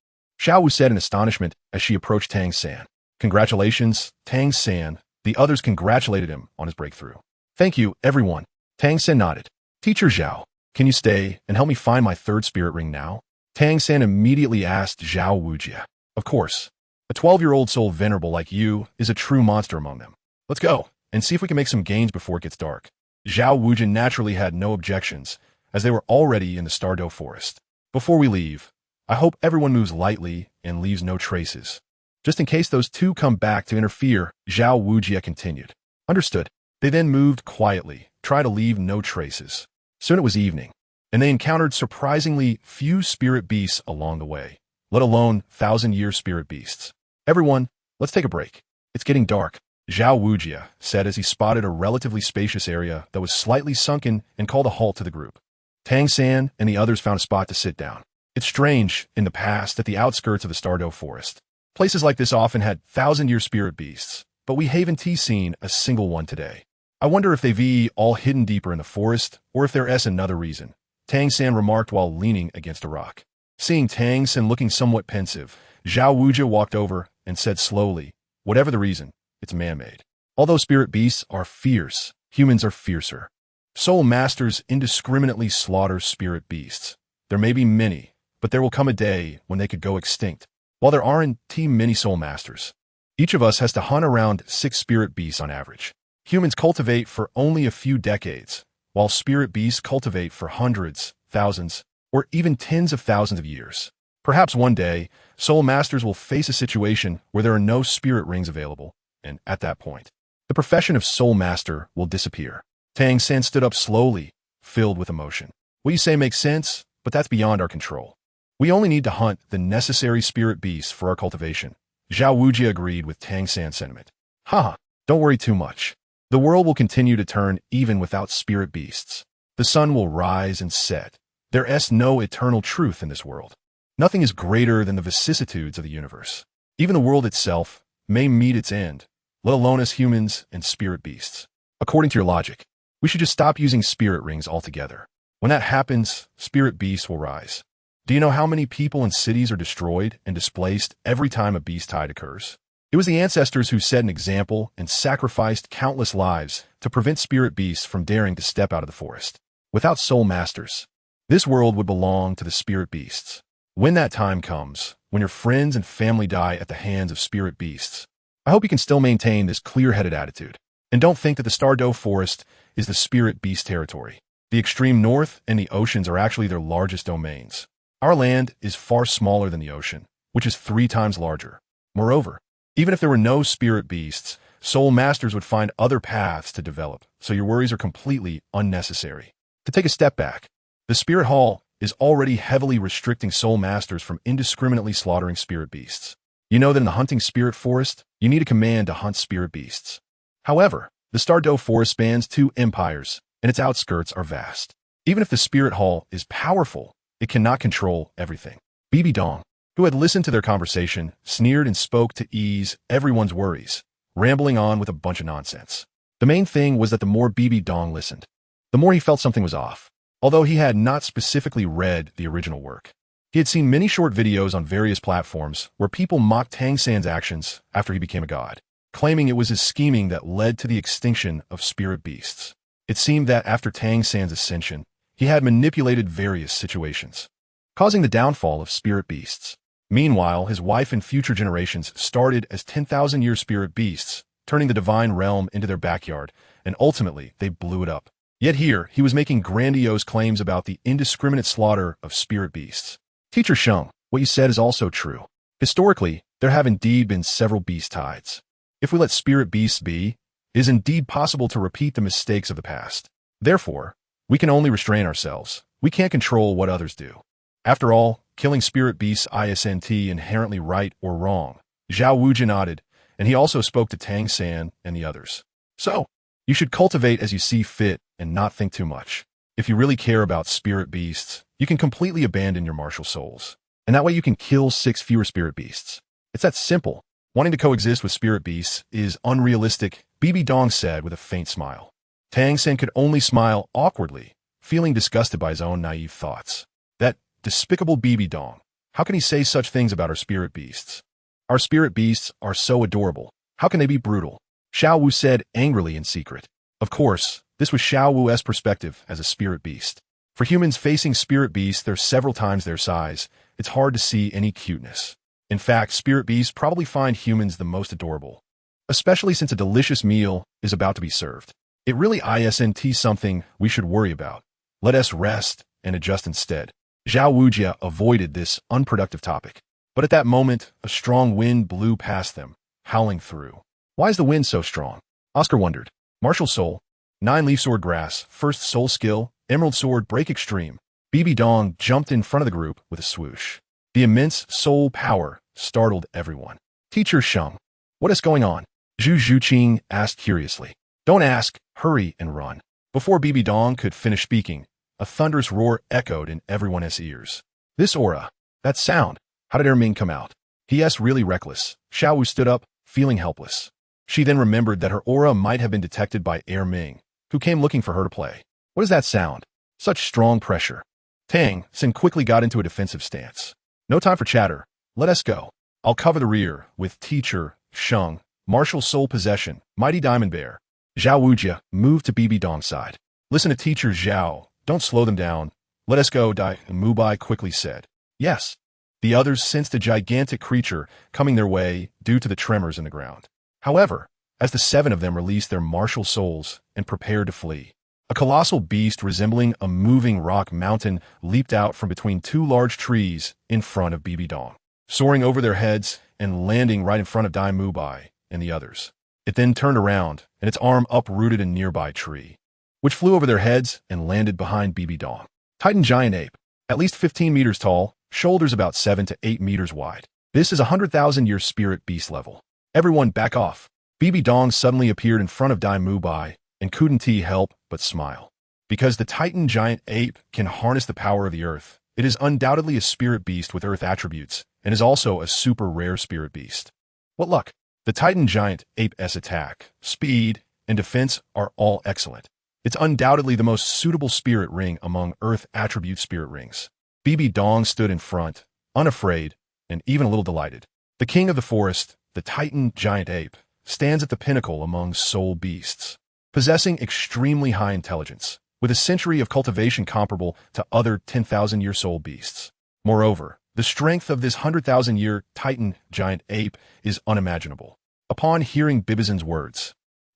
Xiao Wu said in astonishment as she approached Tang San. Congratulations, Tang San. The others congratulated him on his breakthrough. Thank you, everyone. Tang San nodded. Teacher Zhao, can you stay and help me find my third spirit ring now? Tang San immediately asked Zhao Wujia. Of course. A 12-year-old soul venerable like you is a true monster among them. Let's go and see if we can make some gains before it gets dark. Zhao Wujia naturally had no objections, as they were already in the Stardow forest. Before we leave, I hope everyone moves lightly and leaves no traces. Just in case those two come back to interfere, Zhao Wujia continued. Understood. They then moved quietly, trying to leave no traces. Soon it was evening, and they encountered surprisingly few spirit beasts along the way, let alone 1,000-year spirit beasts. Everyone, let's take a break. It's getting dark, Zhao Wujia said as he spotted a relatively spacious area that was slightly sunken and called a halt to the group. Tang San and the others found a spot to sit down. It's strange, in the past, at the outskirts of the Stardow forest, places like this often had 1,000-year spirit beasts, but we haven't seen a single one today. I wonder if they've all hidden deeper in the forest, or if there's another reason, Tang San remarked while leaning against a rock. Seeing Tang San looking somewhat pensive, Zhao Wujia walked over and said slowly, whatever the reason, it's man-made. Although spirit beasts are fierce, humans are fiercer. Soul masters indiscriminately slaughter spirit beasts. There may be many, but there will come a day when they could go extinct. While there aren't many soul masters, each of us has to hunt around 6 spirit beasts on average. Humans cultivate for only a few decades, while spirit beasts cultivate for hundreds, thousands, or even tens of thousands of years. Perhaps one day, soul masters will face a situation where there are no spirit rings available, and at that point, the profession of soul master will disappear. Tang San stood up slowly, filled with emotion. What you say makes sense, but that's beyond our control. We only need to hunt the necessary spirit beasts for our cultivation. Zhao Wujia agreed with Tang San's sentiment. Haha, don't worry too much. The world will continue to turn even without spirit beasts. The sun will rise and set. There is no eternal truth in this world. Nothing is greater than the vicissitudes of the universe. Even the world itself may meet its end, let alone as humans and spirit beasts. According to your logic, we should just stop using spirit rings altogether. When that happens, spirit beasts will rise. Do you know how many people and cities are destroyed and displaced every time a beast tide occurs? It was the ancestors who set an example and sacrificed countless lives to prevent spirit beasts from daring to step out of the forest. Without soul masters, this world would belong to the spirit beasts. When that time comes, when your friends and family die at the hands of spirit beasts, I hope you can still maintain this clear-headed attitude. And don't think that the Douluo forest is the spirit beast territory. The extreme north and the oceans are actually their largest domains. Our land is far smaller than the ocean, which is 3 times larger. Moreover, even if there were no spirit beasts, soul masters would find other paths to develop, so your worries are completely unnecessary. To take a step back, the Spirit Hall is already heavily restricting soul masters from indiscriminately slaughtering spirit beasts. You know that in the hunting spirit forest, you need a command to hunt spirit beasts. However, the Douluo forest spans 2 empires, and its outskirts are vast. Even if the Spirit Hall is powerful, it cannot control everything. BibiSheng, who had listened to their conversation, sneered and spoke to ease everyone's worries, rambling on with a bunch of nonsense. The main thing was that the more BibiSheng listened, the more he felt something was off, although he had not specifically read the original work. He had seen many short videos on various platforms where people mocked Tang San's actions after he became a god, claiming it was his scheming that led to the extinction of spirit beasts. It seemed that after Tang San's ascension, he had manipulated various situations, causing the downfall of spirit beasts. Meanwhile, his wife and future generations started as 10,000-year spirit beasts, turning the divine realm into their backyard, and ultimately they blew it up. Yet here, he was making grandiose claims about the indiscriminate slaughter of spirit beasts. Teacher Sheng, what you said is also true. Historically, there have indeed been several beast tides. If we let spirit beasts be, it is indeed possible to repeat the mistakes of the past. Therefore, we can only restrain ourselves. We can't control what others do. After all, killing spirit beasts isn't inherently right or wrong. Zhao Wuji nodded, and he also spoke to Tang San and the others. So, you should cultivate as you see fit and not think too much. If you really care about spirit beasts, you can completely abandon your martial souls. And that way you can kill 6 fewer spirit beasts. It's that simple. Wanting to coexist with spirit beasts is unrealistic, BibiSheng said with a faint smile. Tang San could only smile awkwardly, feeling disgusted by his own naive thoughts. That despicable BibiSheng. How can he say such things about our spirit beasts? Our spirit beasts are so adorable. How can they be brutal? Xiao Wu said angrily in secret. Of course, this was Xiao Wu's perspective as a spirit beast. For humans facing spirit beasts, they're several times their size. It's hard to see any cuteness. In fact, spirit beasts probably find humans the most adorable, especially since a delicious meal is about to be served. It really isn't something we should worry about. Let us rest and adjust instead. Zhao Wujia avoided this unproductive topic. But at that moment, a strong wind blew past them, howling through. Why is the wind so strong? Oscar wondered. Martial Soul, 9-leaf sword grass, first soul skill, emerald sword break extreme. BibiSheng jumped in front of the group with a swoosh. The immense soul power startled everyone. Teacher Sheng, what is going on? Zhu Zhuqing asked curiously. Don't ask, hurry and run. Before BibiSheng could finish speaking, a thunderous roar echoed in everyone's ears. This aura, that sound, how did Erming come out? He asked really reckless. Xiao Wu stood up, feeling helpless. She then remembered that her aura might have been detected by Erming, who came looking for her to play. What is that sound? Such strong pressure. Tang San quickly got into a defensive stance. No time for chatter. Let us go. I'll cover the rear with Teacher Sheng, Martial Soul Possession, Mighty Diamond Bear. Zhao Wujia moved to BibiSheng's side. Listen to Teacher Zhao. Don't slow them down. Let us go, Dai Mubai quickly said. Yes. The others sensed a gigantic creature coming their way due to the tremors in the ground. However, as the 7 of them released their martial souls and prepared to flee, a colossal beast resembling a moving rock mountain leaped out from between 2 large trees in front of BibiSheng, soaring over their heads and landing right in front of Dai Mubai and the others. It then turned around, and its arm uprooted a nearby tree, which flew over their heads and landed behind BibiSheng. Titan giant ape, at least 15 meters tall, shoulders about 7 to 8 meters wide. This is 100,000-year spirit beast level. Everyone back off. BibiSheng suddenly appeared in front of Dai Mubai and couldn't help but smile. Because the Titan giant ape can harness the power of the earth, it is undoubtedly a spirit beast with earth attributes and is also a super rare spirit beast. What luck! The Titan giant ape's attack, speed, and defense are all excellent. It's undoubtedly the most suitable spirit ring among earth attribute spirit rings. BibiSheng stood in front, unafraid, and even a little delighted. The king of the forest, the Titan giant ape, stands at the pinnacle among soul beasts, possessing extremely high intelligence, with a century of cultivation comparable to other 10,000-year soul beasts. Moreover, the strength of this 100,000-year Titan giant ape is unimaginable. Upon hearing BibiSheng's words,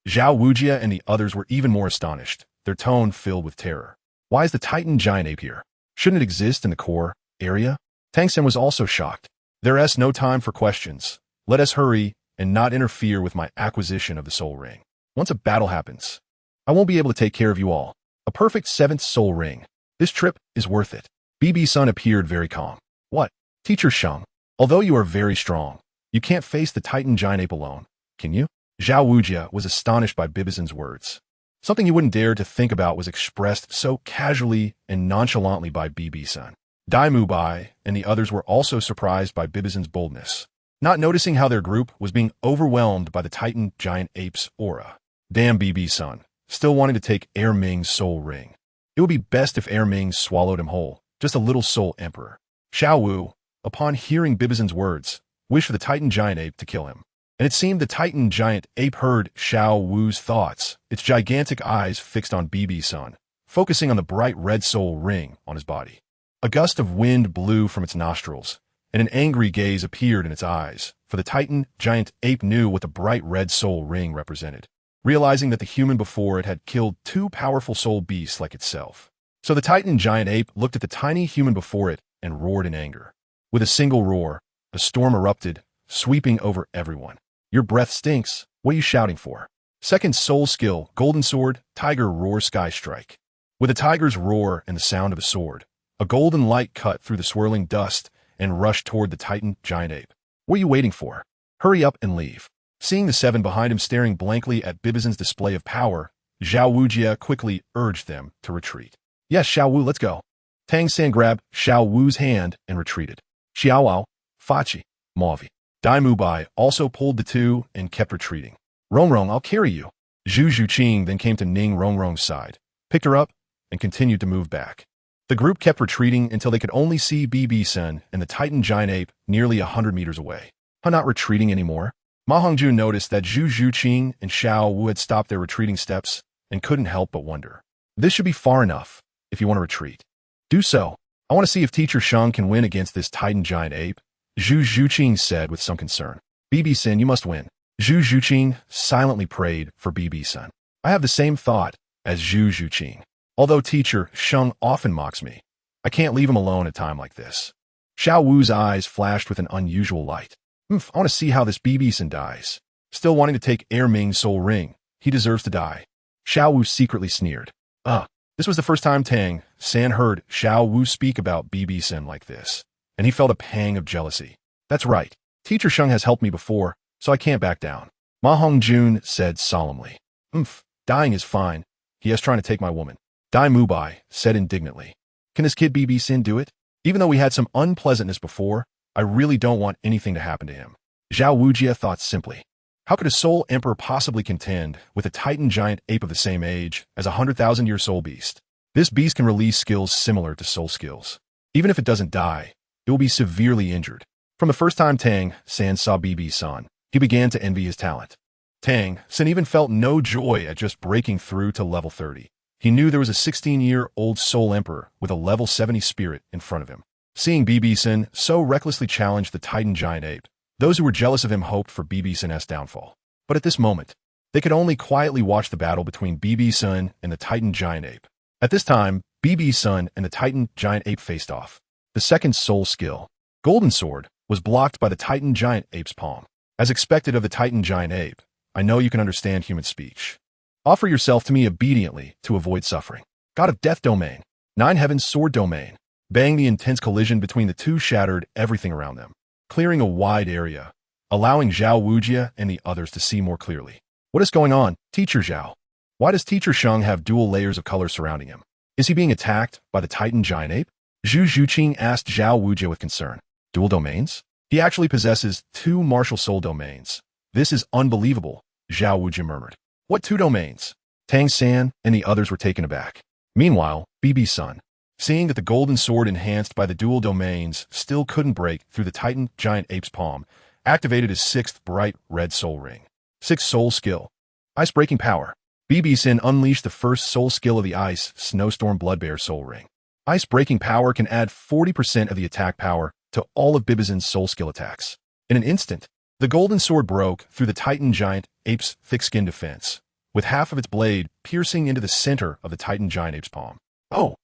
Zhao Wujia and the others were even more astonished, their tone filled with terror. Why is the Titan giant ape here? Shouldn't it exist in the core area? Tang Sen was also shocked. There's no time for questions. Let us hurry and not interfere with my acquisition of the soul ring. Once a battle happens, I won't be able to take care of you all. A perfect 7th soul ring. This trip is worth it. BibiSheng appeared very calm. What? Teacher Sheng, although you are very strong, you can't face the Titan giant ape alone, can you? Zhao Wujia was astonished by BibiSheng's words. Something he wouldn't dare to think about was expressed so casually and nonchalantly by BibiSheng. Dai Mubai and the others were also surprised by BibiSheng's boldness, not noticing how their group was being overwhelmed by the Titan giant ape's aura. Damn BibiSheng, still wanting to take Ming's soul ring. It would be best if Ming swallowed him whole, just a little soul emperor. Xiao Wu, upon hearing BibiSheng's words, wished for the Titan giant ape to kill him. And it seemed the Titan giant ape heard Xiao Wu's thoughts, its gigantic eyes fixed on BibiSheng, focusing on the bright red soul ring on his body. A gust of wind blew from its nostrils, and an angry gaze appeared in its eyes, for the Titan giant ape knew what the bright red soul ring represented, realizing that the human before it had killed 2 powerful soul beasts like itself. So the Titan giant ape looked at the tiny human before it and roared in anger. With a single roar, a storm erupted, sweeping over everyone. Your breath stinks. What are you shouting for? Second soul skill, Golden Sword, Tiger Roar Sky Strike. With a tiger's roar and the sound of a sword, a golden light cut through the swirling dust and rushed toward the Titan giant ape. What are you waiting for? Hurry up and leave. Seeing the 7 behind him staring blankly at BibiSheng's display of power, Zhao Wujia quickly urged them to retreat. Yes, Xiao Wu, let's go. Tang San grabbed Xiao Wu's hand and retreated. Xiaowao, Fachi, Mavi. Dai Mubai also pulled the 2 and kept retreating. Rongrong, I'll carry you. Zhu Zhuqing then came to Ning Rongrong's side, picked her up, and continued to move back. The group kept retreating until they could only see BibiSheng and the Titan giant ape nearly 100 meters away. Not retreating anymore. Ma Hongju noticed that Zhu Zhuqing and Xiao Wu had stopped their retreating steps and couldn't help but wonder. This should be far enough if you want to retreat. Do so. I want to see if Teacher Sheng can win against this Titan giant ape. Zhu Zhuqing said with some concern. BibiSheng, you must win. Zhu Zhuqing silently prayed for BibiSheng. I have the same thought as Zhu Zhuqing. Although Teacher Sheng often mocks me, I can't leave him alone at a time like this. Xiao Wu's eyes flashed with an unusual light. I want to see how this BibiSheng dies. Still wanting to take Ming's soul ring, he deserves to die. Xiao Wu secretly sneered. This was the first time Tang San heard Xiao Wu speak about BibiSheng like this, and he felt a pang of jealousy. That's right. Teacher Sheng has helped me before, so I can't back down. Ma Hongjun said solemnly. Dying is fine. He is trying to take my woman. Dai Mubai said indignantly. Can this kid BibiSheng do it? Even though we had some unpleasantness before, I really don't want anything to happen to him. Zhao Wujia thought simply. How could a soul emperor possibly contend with a Titan giant ape of the same age as a 100,000-year soul beast? This beast can release skills similar to soul skills. Even if it doesn't die, it will be severely injured. From the first time Tang San saw BibiSheng, he began to envy his talent. Tang San even felt no joy at just breaking through to level 30. He knew there was a 16-year-old soul emperor with a level 70 spirit in front of him. Seeing BibiSheng so recklessly challenge the Titan giant ape, those who were jealous of him hoped for BibiSheng's downfall. But at this moment, they could only quietly watch the battle between BibiSheng and the Titan giant ape. At this time, BibiSheng and the Titan giant ape faced off. The second soul skill, Golden Sword, was blocked by the Titan giant ape's palm. As expected of the Titan giant ape, I know you can understand human speech. Offer yourself to me obediently to avoid suffering. God of Death Domain, 9 Heavens Sword Domain. Bang! The intense collision between the 2 shattered everything around them, clearing a wide area, allowing Zhao Wujia and the others to see more clearly. What is going on, Teacher Zhao? Why does Teacher Sheng have dual layers of color surrounding him? Is he being attacked by the Titan giant ape? Zhu Zhuqing asked Zhao Wujia with concern. Dual domains? He actually possesses 2 martial soul domains. This is unbelievable, Zhao Wujia murmured. What 2 domains? Tang San and the others were taken aback. Meanwhile, BibiSheng, seeing that the golden sword enhanced by the dual domains still couldn't break through the Titan giant ape's palm, activated his 6th bright red soul ring. 6th soul skill, Ice Breaking Power. BibiSheng unleashed the first soul skill of the Ice Snowstorm Bloodbear soul ring. Ice Breaking Power can add 40% of the attack power to all of BibiSheng's soul skill attacks. In an instant, the golden sword broke through the Titan giant ape's thick-skinned defense, with half of its blade piercing into the center of the Titan giant ape's palm. Oh!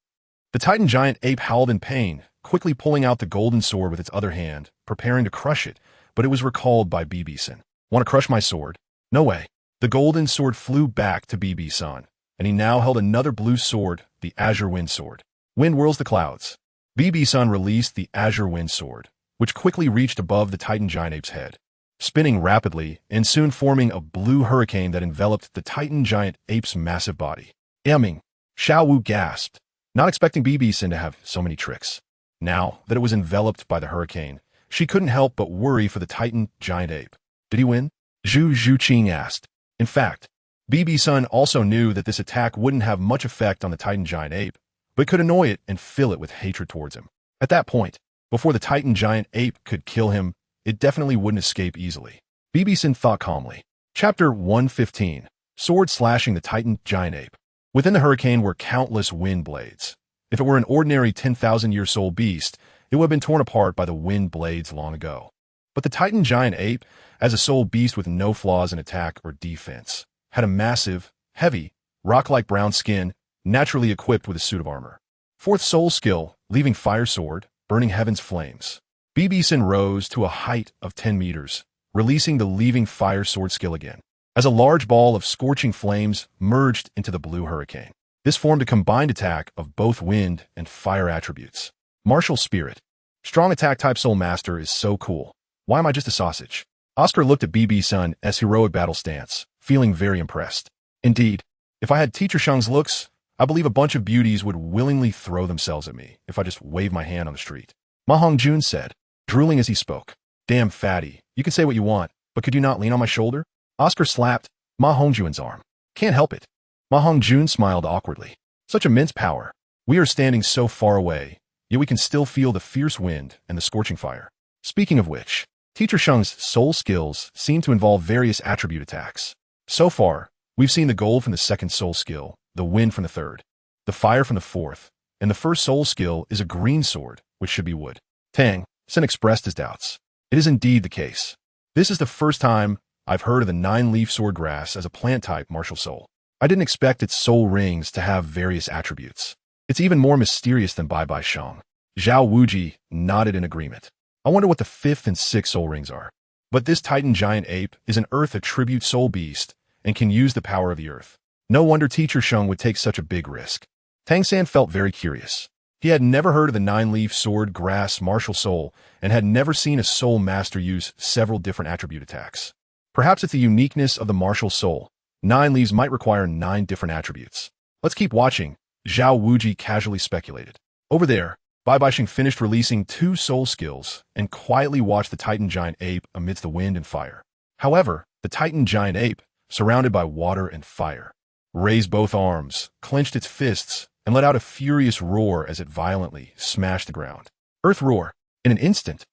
The Titan giant ape howled in pain, quickly pulling out the golden sword with its other hand, preparing to crush it, but it was recalled by BibiSheng. Want to crush my sword? No way. The golden sword flew back to BibiSheng, and he now held another blue sword, the Azure Wind Sword. Wind whirls the clouds. BibiSheng released the Azure Wind Sword, which quickly reached above the Titan giant ape's head, spinning rapidly and soon forming a blue hurricane that enveloped the Titan giant ape's massive body. Ming, Xiao Wu gasped, not expecting BibiSheng to have so many tricks. Now that it was enveloped by the hurricane, she couldn't help but worry for the Titan giant ape. Did he win? Zhu Zhuqing asked. In fact, BibiSheng also knew that this attack wouldn't have much effect on the Titan giant ape, but could annoy it and fill it with hatred towards him. At that point, before the Titan giant ape could kill him, it definitely wouldn't escape easily. BibiSheng thought calmly. Chapter 115. Sword slashing the Titan giant ape. Within the hurricane were countless wind blades. If it were an ordinary 10,000-year soul beast, it would have been torn apart by the wind blades long ago. But the Titan giant ape, as a soul beast with no flaws in attack or defense, had a massive, heavy, rock-like brown skin, naturally equipped with a suit of armor. Fourth soul skill, leaving fire sword, burning heaven's flames. BibiSheng rose to a height of 10 meters, releasing the leaving fire sword skill again, as a large ball of scorching flames merged into the blue hurricane. This formed a combined attack of both wind and fire attributes. Martial spirit. Strong attack type soul master is so cool. Why am I just a sausage? Oscar looked at BibiSheng's heroic battle stance, feeling very impressed. Indeed, if I had Teacher Sheng's looks, I believe a bunch of beauties would willingly throw themselves at me if I just waved my hand on the street. Ma Hongjun said, drooling as he spoke. Damn fatty, you can say what you want, but could you not lean on my shoulder? Oscar slapped Ma Hongjun's arm. Can't help it. Ma Hongjun smiled awkwardly. Such immense power. We are standing so far away, yet we can still feel the fierce wind and the scorching fire. Speaking of which, Teacher Sheng's soul skills seem to involve various attribute attacks. So far, we've seen the gold from the second soul skill, the wind from the third, the fire from the fourth, and the first soul skill is a green sword, which should be wood. Tang Sen expressed his doubts. It is indeed the case. This is the first time I've heard of the 9-leaf sword grass as a plant-type martial soul. I didn't expect its soul rings to have various attributes. It's even more mysterious than BibiSheng. Zhao Wuji nodded in agreement. I wonder what the 5th and 6th soul rings are. But this Titan giant ape is an earth attribute soul beast and can use the power of the earth. No wonder Teacher Sheng would take such a big risk. Tang San felt very curious. He had never heard of the 9-leaf sword grass martial soul and had never seen a soul master use several different attribute attacks. Perhaps it's the uniqueness of the martial soul. 9 leaves might require 9 different attributes. Let's keep watching, Zhao Wuji casually speculated. Over there, BibiSheng finished releasing 2 soul skills and quietly watched the Titan giant ape amidst the wind and fire. However, the Titan giant ape, surrounded by water and fire, raised both arms, clenched its fists, and let out a furious roar as it violently smashed the ground. Earth roar. In an instant,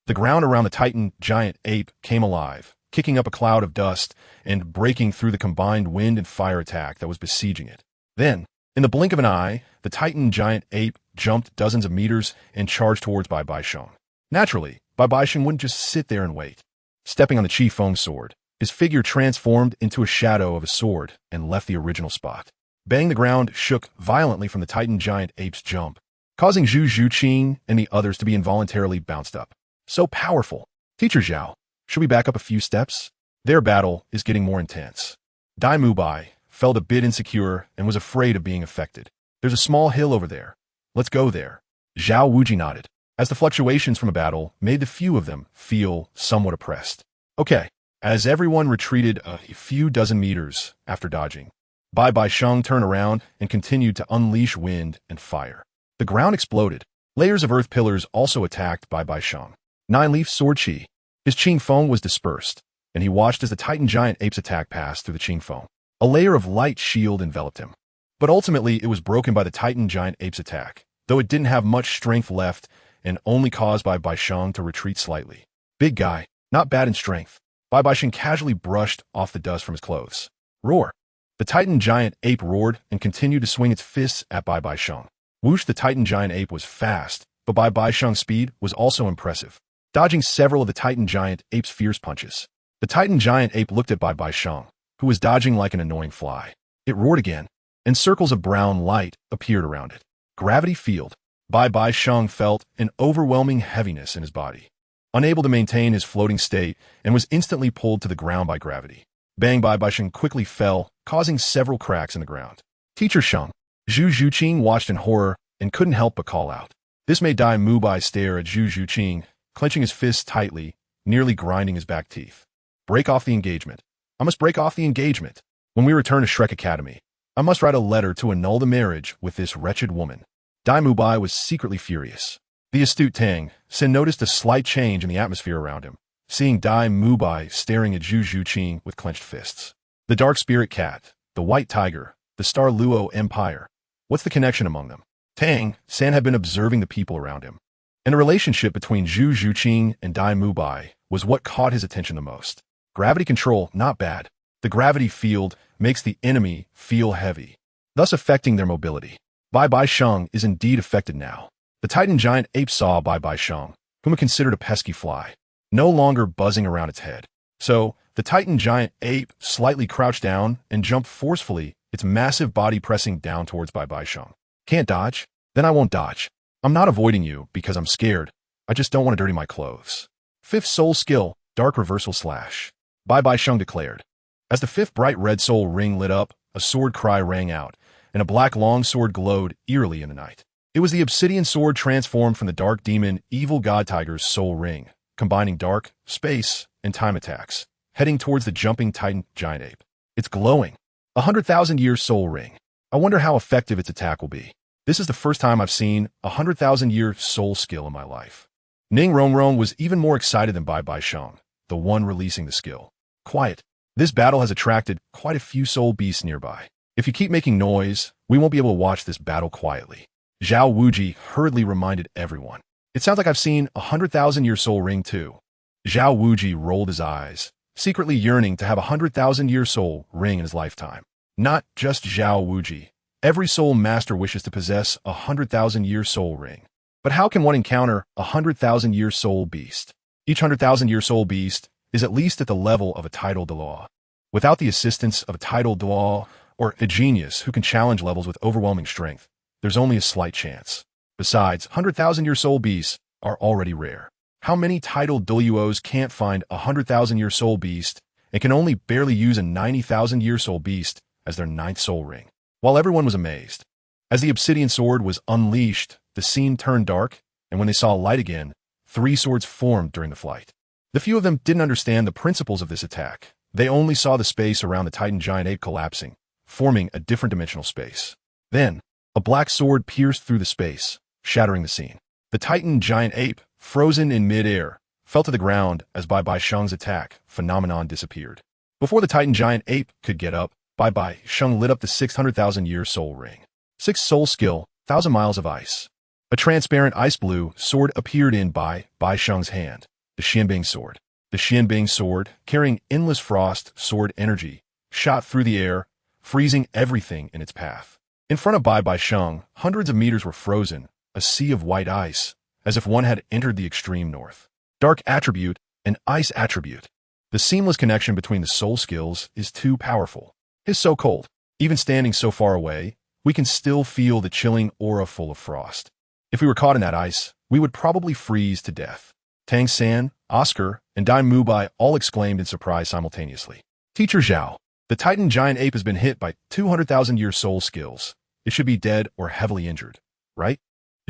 the ground around the Titan giant ape came alive, kicking up a cloud of dust and breaking through the combined wind and fire attack that was besieging it. Then, in the blink of an eye, the Titan giant ape jumped dozens of meters and charged towards BibiSheng. Naturally, BibiSheng wouldn't just sit there and wait. Stepping on the Qi Feng sword, his figure transformed into a shadow of a sword and left the original spot. Bang, the ground shook violently from the Titan giant ape's jump, causing Zhu Zhuqing and the others to be involuntarily bounced up. So powerful. Teacher Zhao, should we back up a few steps? Their battle is getting more intense. Dai Mubai felt a bit insecure and was afraid of being affected. There's a small hill over there. Let's go there. Zhao Wuji nodded, as the fluctuations from a battle made the few of them feel somewhat oppressed. Okay, as everyone retreated a few dozen meters after dodging, BibiSheng turned around and continued to unleash wind and fire. The ground exploded. Layers of earth pillars also attacked BibiSheng. 9-leaf sword Qi. His Qing Feng was dispersed, and he watched as the Titan giant ape's attack passed through the Qing Feng. A layer of light shield enveloped him. But ultimately, it was broken by the Titan giant ape's attack, though it didn't have much strength left and only caused BibiSheng to retreat slightly. Big guy, not bad in strength. BibiSheng casually brushed off the dust from his clothes. Roar. The Titan giant ape roared and continued to swing its fists at BibiSheng. Whoosh, the Titan giant ape was fast, but BibiSheng's speed was also impressive, dodging several of the Titan giant ape's fierce punches. The Titan giant ape looked at BibiSheng, who was dodging like an annoying fly. It roared again, and circles of brown light appeared around it. Gravity field. BibiSheng felt an overwhelming heaviness in his body, unable to maintain his floating state, and was instantly pulled to the ground by gravity. Bang! BibiSheng quickly fell, causing several cracks in the ground. Teacher Sheng. Zhu Zhuqing watched in horror and couldn't help but call out. This made Dai Mubai stare at Zhu Zhuqing, clenching his fists tightly, nearly grinding his back teeth. Break off the engagement. I must break off the engagement. When we return to Shrek Academy, I must write a letter to annul the marriage with this wretched woman. Dai Mubai was secretly furious. The astute Tang Sin noticed a slight change in the atmosphere around him, seeing Dai Mubai staring at Zhu Zhuqing with clenched fists. The dark spirit cat, the white tiger, the Star Luo Empire. What's the connection among them? Tang San had been observing the people around him, and the relationship between Zhu Zhuqing and Dai Mubai was what caught his attention the most. Gravity control, not bad. The gravity field makes the enemy feel heavy, thus affecting their mobility. BibiSheng is indeed affected now. The Titan giant ape saw BibiSheng, whom it considered a pesky fly, no longer buzzing around its head. So, the Titan giant ape slightly crouched down and jumped forcefully, its massive body pressing down towards BibiSheng. Can't dodge? Then I won't dodge. I'm not avoiding you because I'm scared. I just don't want to dirty my clothes. Fifth soul skill, dark reversal slash. BibiSheng declared. As the fifth bright red soul ring lit up, a sword cry rang out, and a black long sword glowed eerily in the night. It was the obsidian sword transformed from the dark demon evil god tiger's soul ring, combining dark, space, and time attacks, heading towards the jumping Titan giant ape. It's glowing. 100,000-year soul ring. I wonder how effective its attack will be. This is the first time I've seen a 100,000-year soul skill in my life. Ning Rongrong was even more excited than BibiSheng, the one releasing the skill. Quiet. This battle has attracted quite a few soul beasts nearby. If you keep making noise, we won't be able to watch this battle quietly. Zhao Wuji hurriedly reminded everyone. It sounds like I've seen a 100,000-year soul ring too. Zhao Wuji rolled his eyes, secretly yearning to have a 100,000-year soul ring in his lifetime. Not just Zhao Wuji. Every soul master wishes to possess a 100,000-year soul ring. But how can one encounter a 100,000-year soul beast? Each 100,000-year soul beast is at least at the level of a title Dalu. Without the assistance of a title Dalu or a genius who can challenge levels with overwhelming strength, there's only a slight chance. Besides, 100,000-year soul beasts are already rare. How many titled Douluos can't find a 100,000-year soul beast and can only barely use a 90,000-year soul beast as their ninth soul ring? While everyone was amazed, as the obsidian sword was unleashed, the scene turned dark, and when they saw light again, 3 swords formed during the flight. The few of them didn't understand the principles of this attack. They only saw the space around the Titan giant ape collapsing, forming a different dimensional space. Then, a black sword pierced through the space, shattering the scene. The Titan giant ape, frozen in mid-air, fell to the ground as BibiSheng's attack phenomenon disappeared. Before the Titan giant ape could get up, BibiSheng lit up the 600,000-year soul ring. 6th soul skill, 1,000 miles of ice. A transparent ice blue sword appeared in BibiSheng's hand, the Xianbing sword. The Xianbing sword, carrying endless frost sword energy, shot through the air, freezing everything in its path. In front of BibiSheng, hundreds of meters were frozen, a sea of white ice, as if one had entered the extreme north. Dark attribute and ice attribute. The seamless connection between the soul skills is too powerful. It's so cold. Even standing so far away, we can still feel the chilling aura full of frost. If we were caught in that ice, we would probably freeze to death. Tang San, Oscar, and Dai Mubai all exclaimed in surprise simultaneously. Teacher Zhao, the Titan giant ape has been hit by 200,000-year soul skills. It should be dead or heavily injured, right?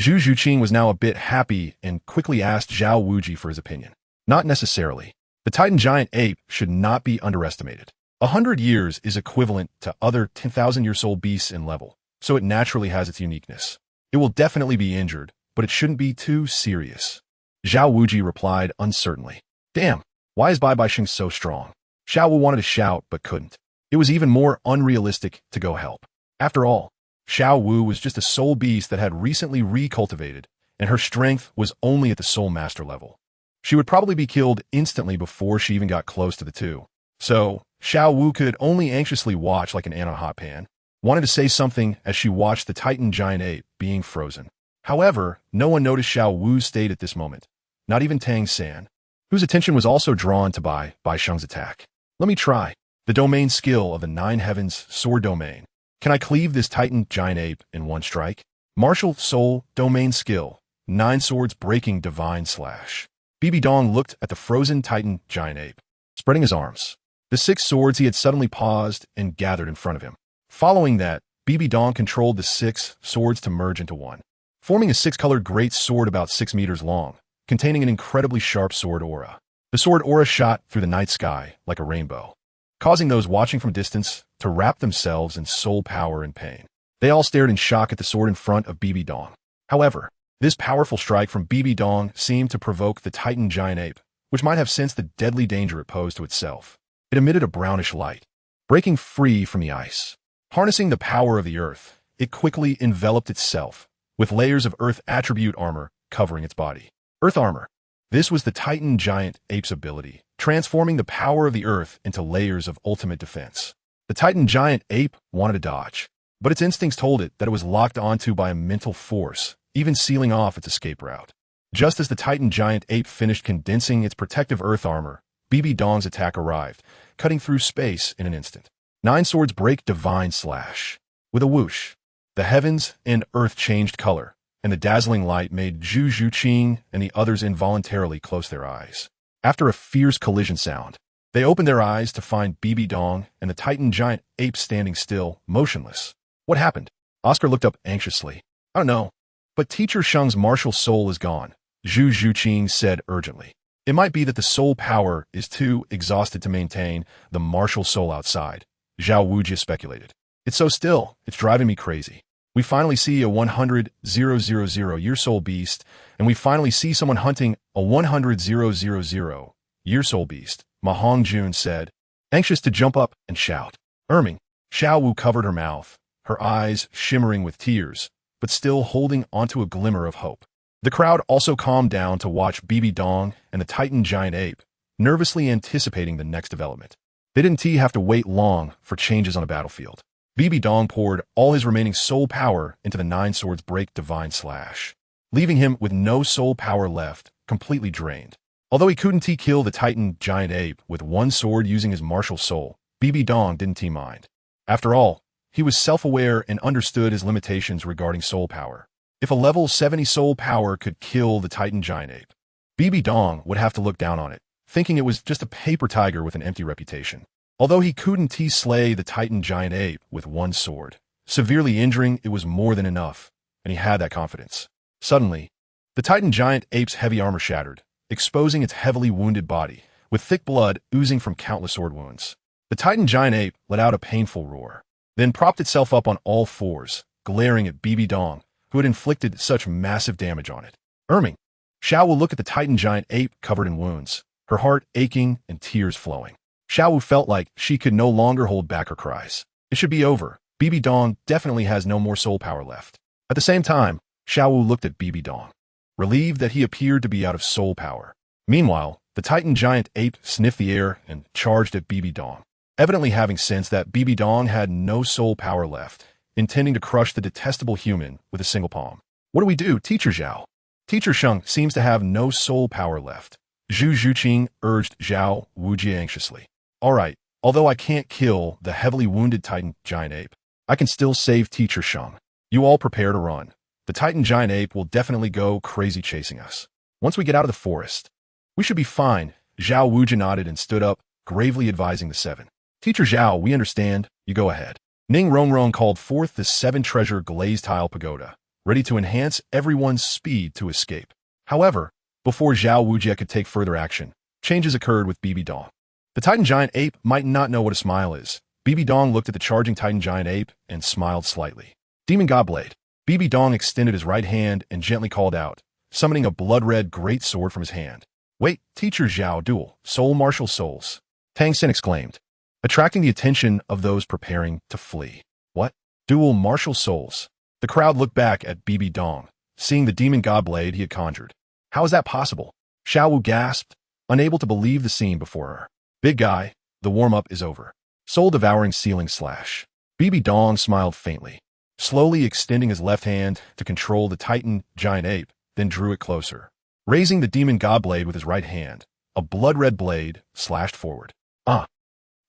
Zhu Zhuqing was now a bit happy and quickly asked Zhao Wuji for his opinion. Not necessarily. The Titan giant ape should not be underestimated. 100 years is equivalent to other 10,000-year soul beasts in level, so it naturally has its uniqueness. It will definitely be injured, but it shouldn't be too serious. Zhao Wuji replied uncertainly. Damn, why is BibiSheng so strong? Xiao Wu wanted to shout, but couldn't. It was even more unrealistic to go help. After all, Xiao Wu was just a soul beast that had recently recultivated, and her strength was only at the soul master level. She would probably be killed instantly before she even got close to the two. So, Xiao Wu could only anxiously watch like an ant on a hot pan, wanted to say something as she watched the Titan giant ape being frozen. However, no one noticed Xiao Wu's state at this moment, not even Tang San, whose attention was also drawn to BibiSheng's attack. Let me try. The domain skill of the Nine Heavens Sword Domain. Can I cleave this Titan giant ape in one strike? Martial Soul Domain Skill. 9 Swords Breaking Divine Slash. BibiDong looked at the frozen Titan giant ape, spreading his arms. The 6 swords he had suddenly paused and gathered in front of him. Following that, BibiDong controlled the 6 swords to merge into one, forming a 6-colored great sword about 6 meters long, containing an incredibly sharp sword aura. The sword aura shot through the night sky like a rainbow, causing those watching from distance to wrap themselves in soul power and pain. They all stared in shock at the sword in front of BibiDong. However, this powerful strike from BibiDong seemed to provoke the Titan giant ape, which might have sensed the deadly danger it posed to itself. It emitted a brownish light, breaking free from the ice. Harnessing the power of the earth, it quickly enveloped itself, with layers of earth attribute armor covering its body. Earth armor. This was the Titan giant ape's ability, transforming the power of the earth into layers of ultimate defense. The Titan giant ape wanted to dodge, but its instincts told it that it was locked onto by a mental force, even sealing off its escape route. Just as the Titan giant ape finished condensing its protective earth armor, BibiDong's attack arrived, cutting through space in an instant. 9 Swords Break Divine Slash. With a whoosh, the heavens and earth changed color, and the dazzling light made Zhu Zhuqing and the others involuntarily close their eyes. After a fierce collision sound, they opened their eyes to find BibiDong and the Titan giant ape standing still, motionless. What happened? Oscar looked up anxiously. I don't know, but Teacher Sheng's martial soul is gone, Zhu Zhuqing said urgently. It might be that the soul power is too exhausted to maintain the martial soul outside, Zhao Wujia speculated. It's so still, it's driving me crazy. We finally see a 100,000 year soul beast, and we finally see someone hunting a 100,000 year soul beast, Ma Hongjun said, anxious to jump up and shout. Erming. Xiao Wu covered her mouth, her eyes shimmering with tears, but still holding onto a glimmer of hope. The crowd also calmed down to watch BibiDong and the Titan giant ape, nervously anticipating the next development. They didn't have to wait long for changes on a battlefield. BibiDong poured all his remaining soul power into the 9 Swords Break Divine Slash, leaving him with no soul power left, completely drained. Although he couldn't kill the Titan giant ape with one sword using his martial soul, BibiDong didn't mind. After all, he was self-aware and understood his limitations regarding soul power. If a level 70 soul power could kill the Titan giant ape, BibiDong would have to look down on it, thinking it was just a paper tiger with an empty reputation. Although he couldn't slay the Titan giant ape with one sword, severely injuring it was more than enough, and he had that confidence. Suddenly, the Titan giant ape's heavy armor shattered, exposing its heavily wounded body, with thick blood oozing from countless sword wounds. The Titan giant ape let out a painful roar, then propped itself up on all fours, glaring at BibiDong, who had inflicted such massive damage on it. Erming. Xiao Wu looked at the Titan giant ape covered in wounds, her heart aching and tears flowing. Xiao Wu felt like she could no longer hold back her cries. It should be over. BibiDong definitely has no more soul power left. At the same time, Xiao Wu looked at BibiDong, relieved that he appeared to be out of soul power. Meanwhile, the Titan giant ape sniffed the air and charged at BibiDong, evidently having sensed that BibiDong had no soul power left, intending to crush the detestable human with a single palm. What do we do, Teacher Zhao? Teacher Sheng seems to have no soul power left. Zhu Zhuqing urged Zhao Wujia anxiously. All right, although I can't kill the heavily wounded Titan giant ape, I can still save Teacher Sheng. You all prepare to run. The Titan giant ape will definitely go crazy chasing us. Once we get out of the forest, we should be fine. Zhao Wujia nodded and stood up, gravely advising the 7. Teacher Zhao, we understand. You go ahead. Ning Rongrong called forth the 7-treasure glazed tile pagoda, ready to enhance everyone's speed to escape. However, before Zhao Wujia could take further action, changes occurred with BibiDong. The Titan giant ape might not know what a smile is. BibiDong looked at the charging Titan giant ape and smiled slightly. Demon Godblade. BibiDong extended his right hand and gently called out, summoning a blood-red great sword from his hand. Wait, Teacher Zhao, duel, soul martial souls. Tang Xin exclaimed, attracting the attention of those preparing to flee. What? Dual martial souls. The crowd looked back at BibiDong, seeing the demon godblade he had conjured. How is that possible? Xiao Wu gasped, unable to believe the scene before her. Big guy, the warm-up is over. Soul-devouring ceiling slash. BibiDong smiled faintly, slowly extending his left hand to control the Titan giant ape, then drew it closer. Raising the demon godblade with his right hand, a blood-red blade slashed forward. Ah!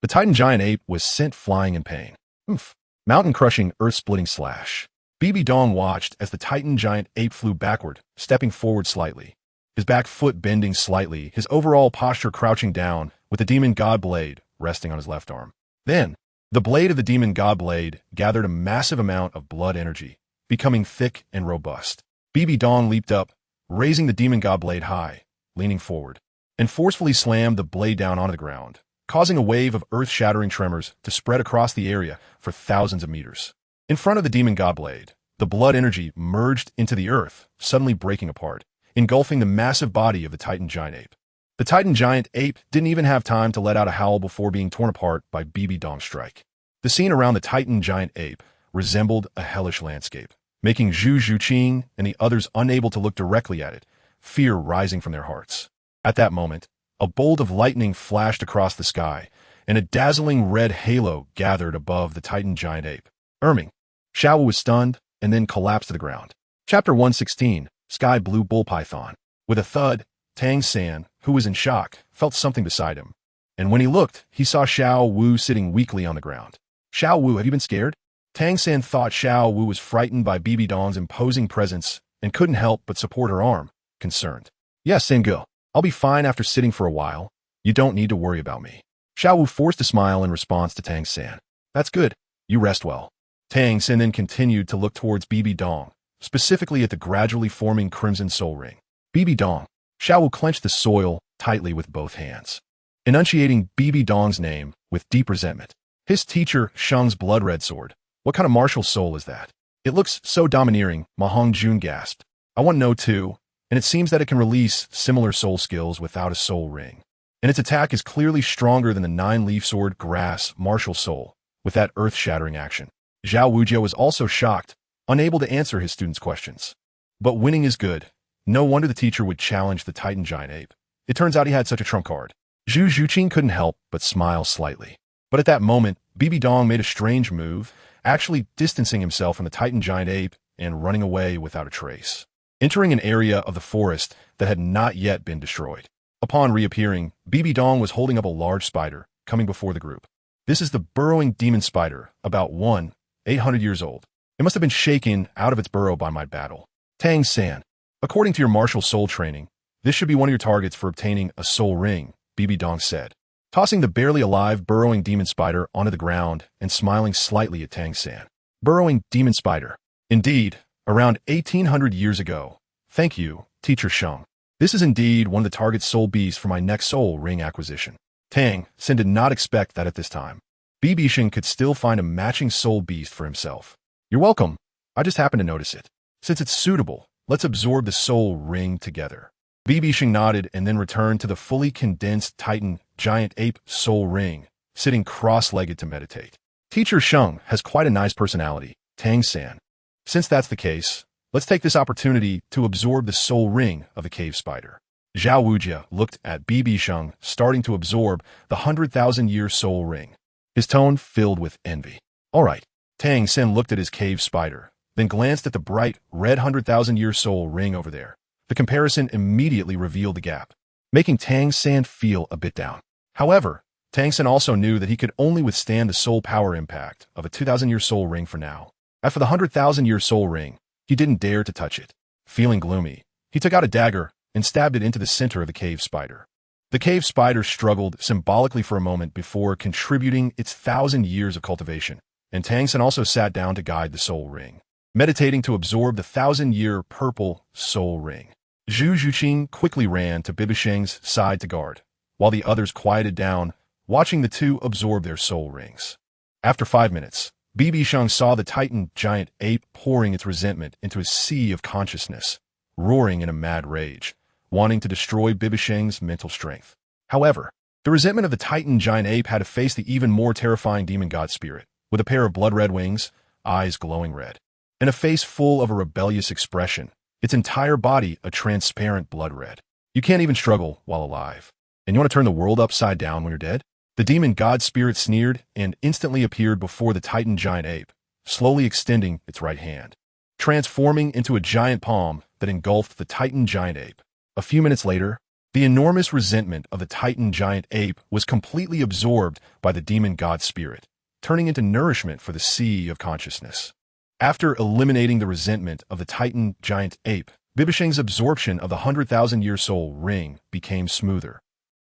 The Titan giant ape was sent flying in pain. Oof. Mountain-crushing, earth-splitting slash. BibiSheng watched as the Titan giant ape flew backward, stepping forward slightly. His back foot bending slightly, his overall posture crouching down, with the demon god blade resting on his left arm. Then, the blade of the demon god blade gathered a massive amount of blood energy, becoming thick and robust. BibiSheng leaped up, raising the demon god blade high, leaning forward, and forcefully slammed the blade down onto the ground, causing a wave of earth-shattering tremors to spread across the area for thousands of meters. In front of the demon god blade, the blood energy merged into the earth, suddenly breaking apart, engulfing the massive body of the Titan giant ape. The Titan giant ape didn't even have time to let out a howl before being torn apart by BibiSheng's strike. The scene around the Titan giant ape resembled a hellish landscape, making Zhu Zhuqing and the others unable to look directly at it, fear rising from their hearts. At that moment, a bolt of lightning flashed across the sky, and a dazzling red halo gathered above the Titan giant ape. Xiao Wu was stunned and then collapsed to the ground. Chapter 116, Sky Blue Bull Python. With a thud, Tang San, who was in shock, felt something beside him. And when he looked, he saw Xiao Wu sitting weakly on the ground. Xiao Wu, have you been scared? Tang San thought Xiao Wu was frightened by BibiSheng's imposing presence and couldn't help but support her arm, concerned. Yes, Sengil, I'll be fine after sitting for a while. You don't need to worry about me. Xiao Wu forced a smile in response to Tang San. That's good. You rest well. Tang San then continued to look towards BibiSheng, specifically at the gradually forming crimson soul ring. BibiSheng. Xiao Wu clenched the soil tightly with both hands, enunciating BibiSheng's name with deep resentment. His teacher, Sheng's blood-red sword. What kind of martial soul is that? It looks so domineering, Ma Hongjun gasped. I want to know too, and it seems that it can release similar soul skills without a soul ring. And its attack is clearly stronger than the 9-leaf sword grass martial soul, with that earth-shattering action. Zhao Wujia was also shocked, unable to answer his students' questions. But winning is good. No wonder the teacher would challenge the Titan giant ape. It turns out he had such a trump card. Zhu Zhuqing couldn't help but smile slightly. But at that moment, BibiSheng made a strange move, actually distancing himself from the Titan giant ape and running away without a trace, entering an area of the forest that had not yet been destroyed. Upon reappearing, BibiSheng was holding up a large spider, coming before the group. This is the burrowing demon spider, about 800 years old. It must have been shaken out of its burrow by my battle. Tang San. According to your martial soul training, this should be one of your targets for obtaining a soul ring, BibiSheng said, tossing the barely alive burrowing demon spider onto the ground and smiling slightly at Tang San. Burrowing demon spider. Indeed, around 1800 years ago. Thank you, Teacher Sheng. This is indeed one of the target soul beasts for my next soul ring acquisition. Tang San did not expect that at this time. BibiSheng could still find a matching soul beast for himself. You're welcome. I just happened to notice it. Since it's suitable, let's absorb the soul ring together. BibiSheng nodded and then returned to the fully condensed Titan giant ape soul ring, sitting cross-legged to meditate. Teacher Sheng has quite a nice personality, Tang San. Since that's the case, let's take this opportunity to absorb the soul ring of the cave spider. Zhao Wujia looked at BibiSheng starting to absorb the 100,000-year soul ring, his tone filled with envy. All right. Tang San looked at his cave spider, then glanced at the bright, red 100,000-year soul ring over there. The comparison immediately revealed the gap, making Tang San feel a bit down. However, Tang San also knew that he could only withstand the soul power impact of a 2,000-year soul ring for now. As for the 100,000-year soul ring, he didn't dare to touch it. Feeling gloomy, he took out a dagger and stabbed it into the center of the cave spider. The cave spider struggled symbolically for a moment before contributing its 1,000 years of cultivation, and Tang San also sat down to guide the soul ring, meditating to absorb the 1,000-year purple soul ring. Zhu Zhuqing quickly ran to BibiSheng's side to guard, while the others quieted down, watching the two absorb their soul rings. After 5 minutes, BibiSheng saw the Titan giant ape pouring its resentment into a sea of consciousness, roaring in a mad rage, wanting to destroy BibiSheng's mental strength. However, the resentment of the Titan giant ape had to face the even more terrifying demon god spirit, with a pair of blood-red wings, eyes glowing red, and a face full of a rebellious expression, its entire body a transparent blood red. You can't even struggle while alive. And you want to turn the world upside down when you're dead? The demon god spirit sneered and instantly appeared before the Titan giant ape, slowly extending its right hand, transforming into a giant palm that engulfed the Titan giant ape. A few minutes later, The enormous resentment of the Titan giant ape was completely absorbed by the demon god spirit, turning into nourishment for the sea of consciousness. After eliminating the resentment of the Titan giant ape, BibiSheng's absorption of the 100,000-year soul ring became smoother.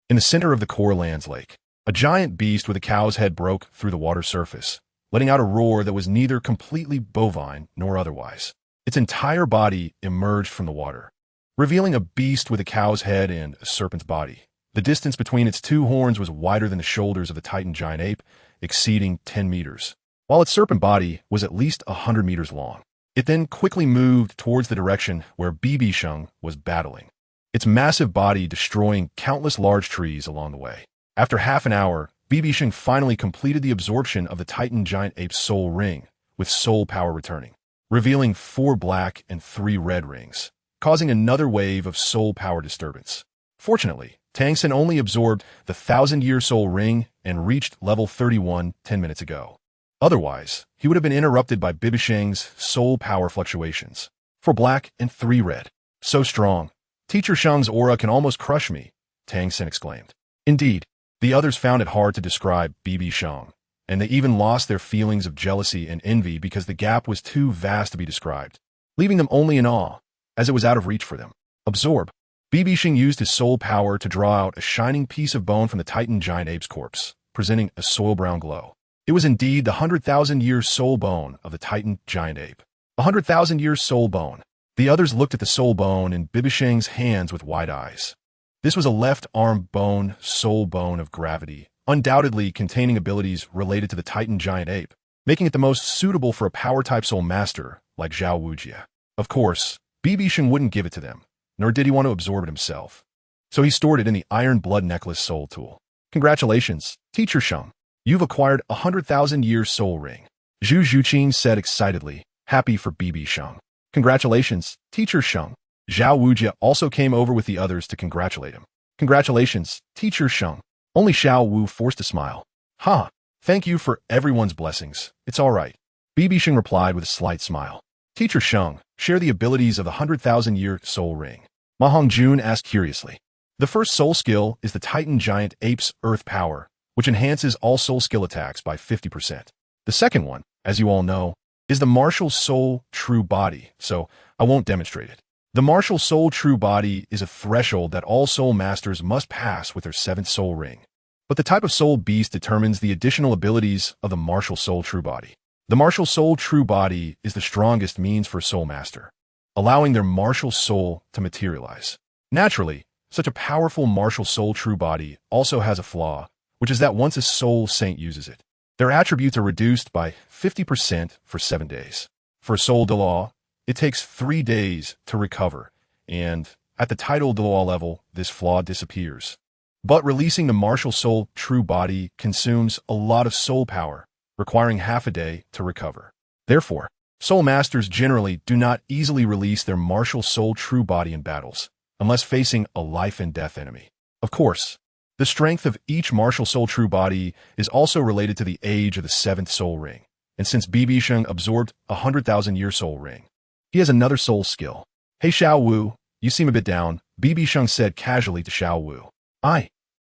In the center of the core lands lake, a giant beast with a cow's head broke through the water surface, letting out a roar that was neither completely bovine nor otherwise. Its entire body emerged from the water, revealing a beast with a cow's head and a serpent's body. The distance between its two horns was wider than the shoulders of the Titan giant ape, exceeding 10 meters, while its serpent body was at least 100 meters long. It then quickly moved towards the direction where BibiSheng was battling, its massive body destroying countless large trees along the way. After half an hour, BibiSheng finally completed the absorption of the Titan giant ape's soul ring, with soul power returning, revealing 4 black and 3 red rings, causing another wave of soul power disturbance. Fortunately, Tangsen only absorbed the 1,000-year soul ring and reached level 31 10 minutes ago. Otherwise, he would have been interrupted by BibiSheng's soul power fluctuations. 4 black and 3 red. So strong. Teacher Sheng's aura can almost crush me, Tangsen exclaimed. Indeed, the others found it hard to describe BibiSheng, and they even lost their feelings of jealousy and envy because the gap was too vast to be described, leaving them only in awe, as it was out of reach for them. Absorb. BibiSheng used his soul power to draw out a shining piece of bone from the Titan giant ape's corpse, presenting a soil-brown glow. It was indeed the 100,000-year soul bone of the Titan giant ape. 100,000-year soul bone. The others looked at the soul bone in BibiSheng's hands with wide eyes. This was a left arm bone, soul bone of gravity, undoubtedly containing abilities related to the Titan giant ape, making it the most suitable for a power-type soul master like Zhao Wujie. Of course, BibiSheng wouldn't give it to them, nor did he want to absorb it himself. So he stored it in the Iron Blood Necklace soul tool. Congratulations, Teacher Sheng. You've acquired a 100,000-year soul ring. Zhu Zhuqing said excitedly, happy for BibiSheng. Congratulations, Teacher Sheng. Zhao Wujie also came over with the others to congratulate him. Congratulations, Teacher Sheng. Only Xiao Wu forced a smile. Ha! Thank you for everyone's blessings. It's all right. BibiSheng replied with a slight smile. Teacher Sheng, share the abilities of the 100,000-year soul ring. Ma Hongjun asked curiously. The first soul skill is the Titan giant ape's earth power, which enhances all soul skill attacks by 50%. The second one, as you all know, is the martial soul true body, so I won't demonstrate it. The martial soul true body is a threshold that all soul masters must pass with their 7th soul ring. But the type of soul beast determines the additional abilities of the martial soul true body. The martial soul true body is the strongest means for a soul master, allowing their martial soul to materialize. Naturally, such a powerful martial soul true body also has a flaw, which is that once a soul saint uses it, their attributes are reduced by 50% for 7 days. For soul Dalu, it takes 3 days to recover, and at the title Dalu level, this flaw disappears. But releasing the martial soul true body consumes a lot of soul power, requiring half a day to recover. Therefore, soul masters generally do not easily release their martial soul true body in battles, unless facing a life-and-death enemy. Of course, the strength of each martial soul true body is also related to the age of the 7th soul ring, and since BibiSheng absorbed a 100,000-year soul ring, he has another soul skill. Hey Xiao Wu, you seem a bit down, BibiSheng said casually to Xiao Wu. Aye.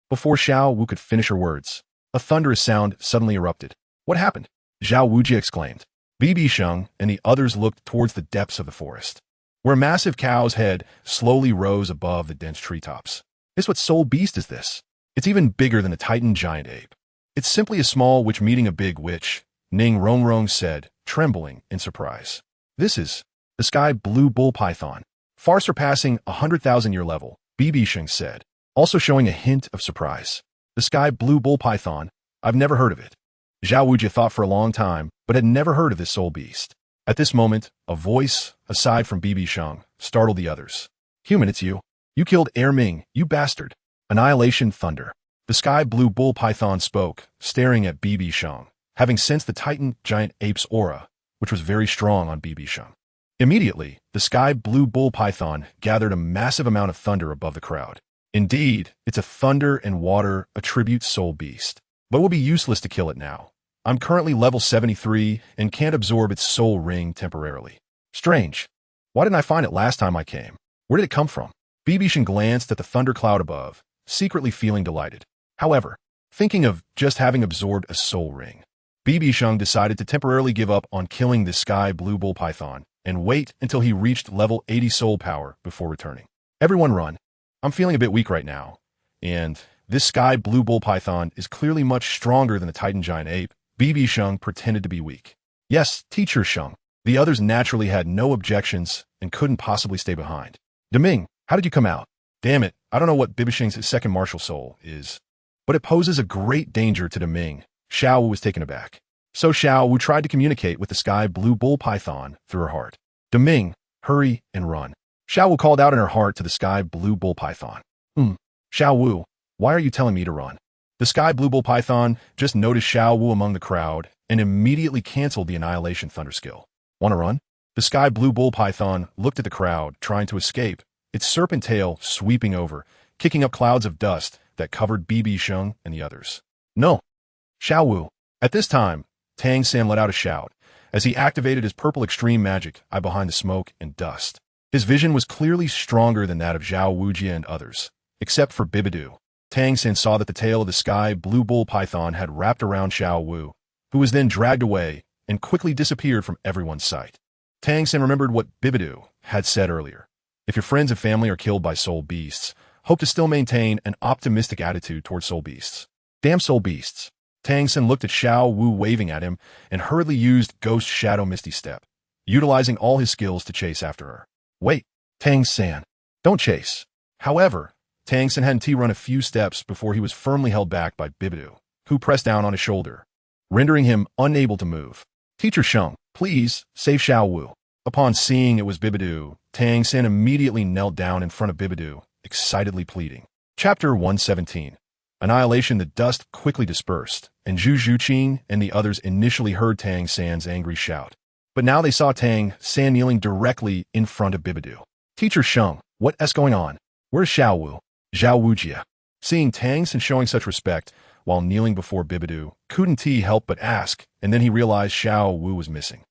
Before Xiao Wu could finish her words, a thunderous sound suddenly erupted. What happened? Zhao Wujie exclaimed. BibiSheng and the others looked towards the depths of the forest, where a massive cow's head slowly rose above the dense treetops. What soul beast is this? It's even bigger than a Titan giant ape. It's simply a small witch meeting a big witch, Ning Rongrong said, trembling in surprise. This is the sky blue bull python, far surpassing 100,000-year level, BibiSheng said, also showing a hint of surprise. The sky blue bull python, I've never heard of it. Zhao Wujie thought for a long time, but had never heard of this soul beast. At this moment, a voice, aside from BibiSheng, startled the others. Human, it's you. You killed Air Ming, you bastard. Annihilation thunder. The sky blue bull python spoke, staring at BibiSheng, having sensed the Titan giant ape's aura, which was very strong on BibiSheng. Immediately, the sky blue bull python gathered a massive amount of thunder above the crowd. Indeed, it's a thunder and water attribute soul beast, but it will be useless to kill it now. I'm currently level 73 and can't absorb its soul ring temporarily. Strange. Why didn't I find it last time I came? Where did it come from? BibiSheng glanced at the thundercloud above, secretly feeling delighted. However, thinking of just having absorbed a soul ring, BibiSheng decided to temporarily give up on killing the sky blue bull python and wait until he reached level 80 soul power before returning. Everyone run. I'm feeling a bit weak right now, and this sky blue bull python is clearly much stronger than the titan giant ape. BibiSheng pretended to be weak. Yes, Teacher Sheng. The others naturally had no objections and couldn't possibly stay behind. Deming, how did you come out? Damn it, I don't know what BibiSheng's second martial soul is, but it poses a great danger to Deming. Xiao Wu was taken aback. So Xiao Wu tried to communicate with the sky blue bull python through her heart. Deming, hurry and run. Xiao Wu called out in her heart to the sky blue bull python. Xiao Wu, why are you telling me to run? The sky blue bull python just noticed Xiao Wu among the crowd and immediately canceled the annihilation thunder skill. Wanna run? The sky blue bull python looked at the crowd, trying to escape, its serpent tail sweeping over, kicking up clouds of dust that covered BibiSheng and the others. No. Xiao Wu. At this time, Tang San let out a shout as he activated his purple extreme magic eye behind the smoke and dust. His vision was clearly stronger than that of Zhao Wujia and others, except for Bibidu. Tang San saw that the tail of the sky blue bull python had wrapped around Xiao Wu, who was then dragged away and quickly disappeared from everyone's sight. Tang San remembered what Bibidu had said earlier. If your friends and family are killed by soul beasts, hope to still maintain an optimistic attitude towards soul beasts. Damn soul beasts. Tang San looked at Xiao Wu waving at him and hurriedly used Ghost Shadow Misty Step, utilizing all his skills to chase after her. Wait, Tang San, don't chase. However, Tang San had run a few steps before he was firmly held back by Bibidu, who pressed down on his shoulder, rendering him unable to move. Teacher Sheng, please, save Xiao Wu. Upon seeing it was Bibidu, Tang San immediately knelt down in front of Bibidu, excitedly pleading. Chapter 117. Annihilation. The dust quickly dispersed, and Zhu Zhuqin and the others initially heard Tang San's angry shout. But now they saw Tang San kneeling directly in front of Bibidu. Teacher Sheng, what's going on? Where's Xiao Wu? Zhao Wujia. Seeing Tang San showing such respect while kneeling before Bibidu, couldn't he help but ask, and then he realized Xiao Wu was missing.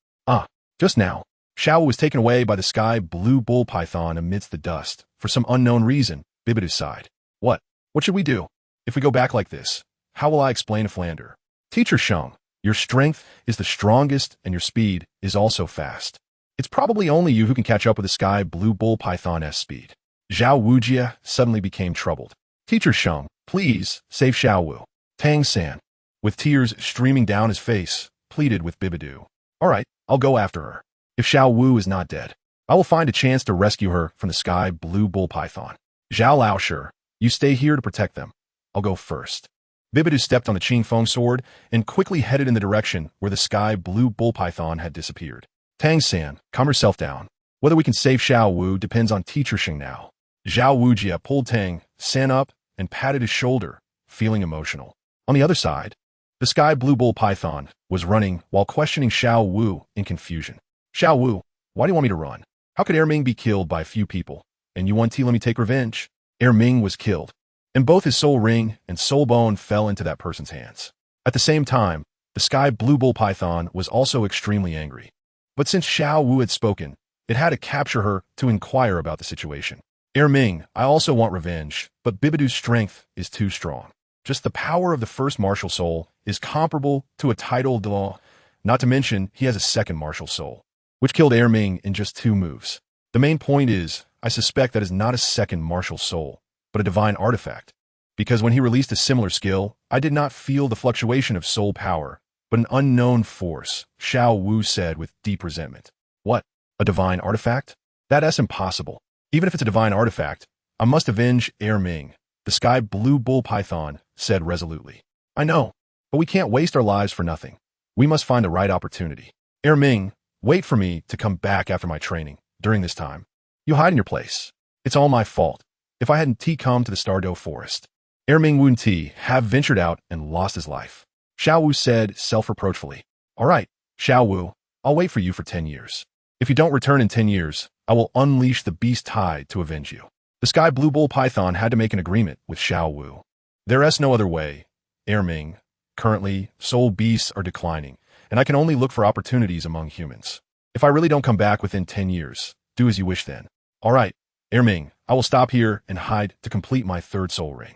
Just now, Xiao Wu was taken away by the sky blue bull python amidst the dust. For some unknown reason, Bibidu sighed. What should we do? If we go back like this, how will I explain to Flander? Teacher Sheng, your strength is the strongest and your speed is also fast. It's probably only you who can catch up with the sky blue bull python's speed. Zhao Wujia suddenly became troubled. Teacher Sheng, please, save Xiao Wu. Tang San, with tears streaming down his face, pleaded with Bibidu. All right, I'll go after her. If Xiao Wu is not dead, I will find a chance to rescue her from the sky blue bull python. Zhao Laoshi, you stay here to protect them. I'll go first. Bibidu stepped on the Qingfeng sword and quickly headed in the direction where the sky blue bull python had disappeared. Tang San, calm yourself down. Whether we can save Xiao Wu depends on Teacher Sheng now. Zhao Wujia pulled Tang San up and patted his shoulder, feeling emotional. On the other side, the sky blue bull python was running while questioning Xiao Wu in confusion. Xiao Wu, why do you want me to run? How could Erming be killed by a few people? And you want to let me take revenge? Erming was killed, and both his soul ring and soul bone fell into that person's hands. At the same time, the sky blue bull python was also extremely angry. But since Xiao Wu had spoken, it had to capture her to inquire about the situation. Erming, I also want revenge, but Bibidu's strength is too strong. Just the power of the first martial soul is comparable to a title Dalu, not to mention he has a second martial soul, which killed Erming in just 2 moves. The main point is, I suspect that is not a second martial soul, but a divine artifact. Because when he released a similar skill, I did not feel the fluctuation of soul power, but an unknown force, Xiao Wu said with deep resentment. What? A divine artifact? That's impossible. Even if it's a divine artifact, I must avenge Erming, the sky blue bull python said resolutely. I know, but we can't waste our lives for nothing. We must find the right opportunity. Erming, wait for me to come back after my training. During this time, you hide in your place. It's all my fault. If I hadn't come to the Stardow Forest, Erming Wunti have ventured out and lost his life. Xiao Wu said self-reproachfully. All right, Xiao Wu, I'll wait for you for 10 years. If you don't return in 10 years, I will unleash the beast tide to avenge you. The sky blue bull python had to make an agreement with Xiao Wu. There is no other way. Erming, currently, soul beasts are declining, and I can only look for opportunities among humans. If I really don't come back within 10 years, do as you wish then. All right, Erming, I will stop here and hide to complete my third soul ring.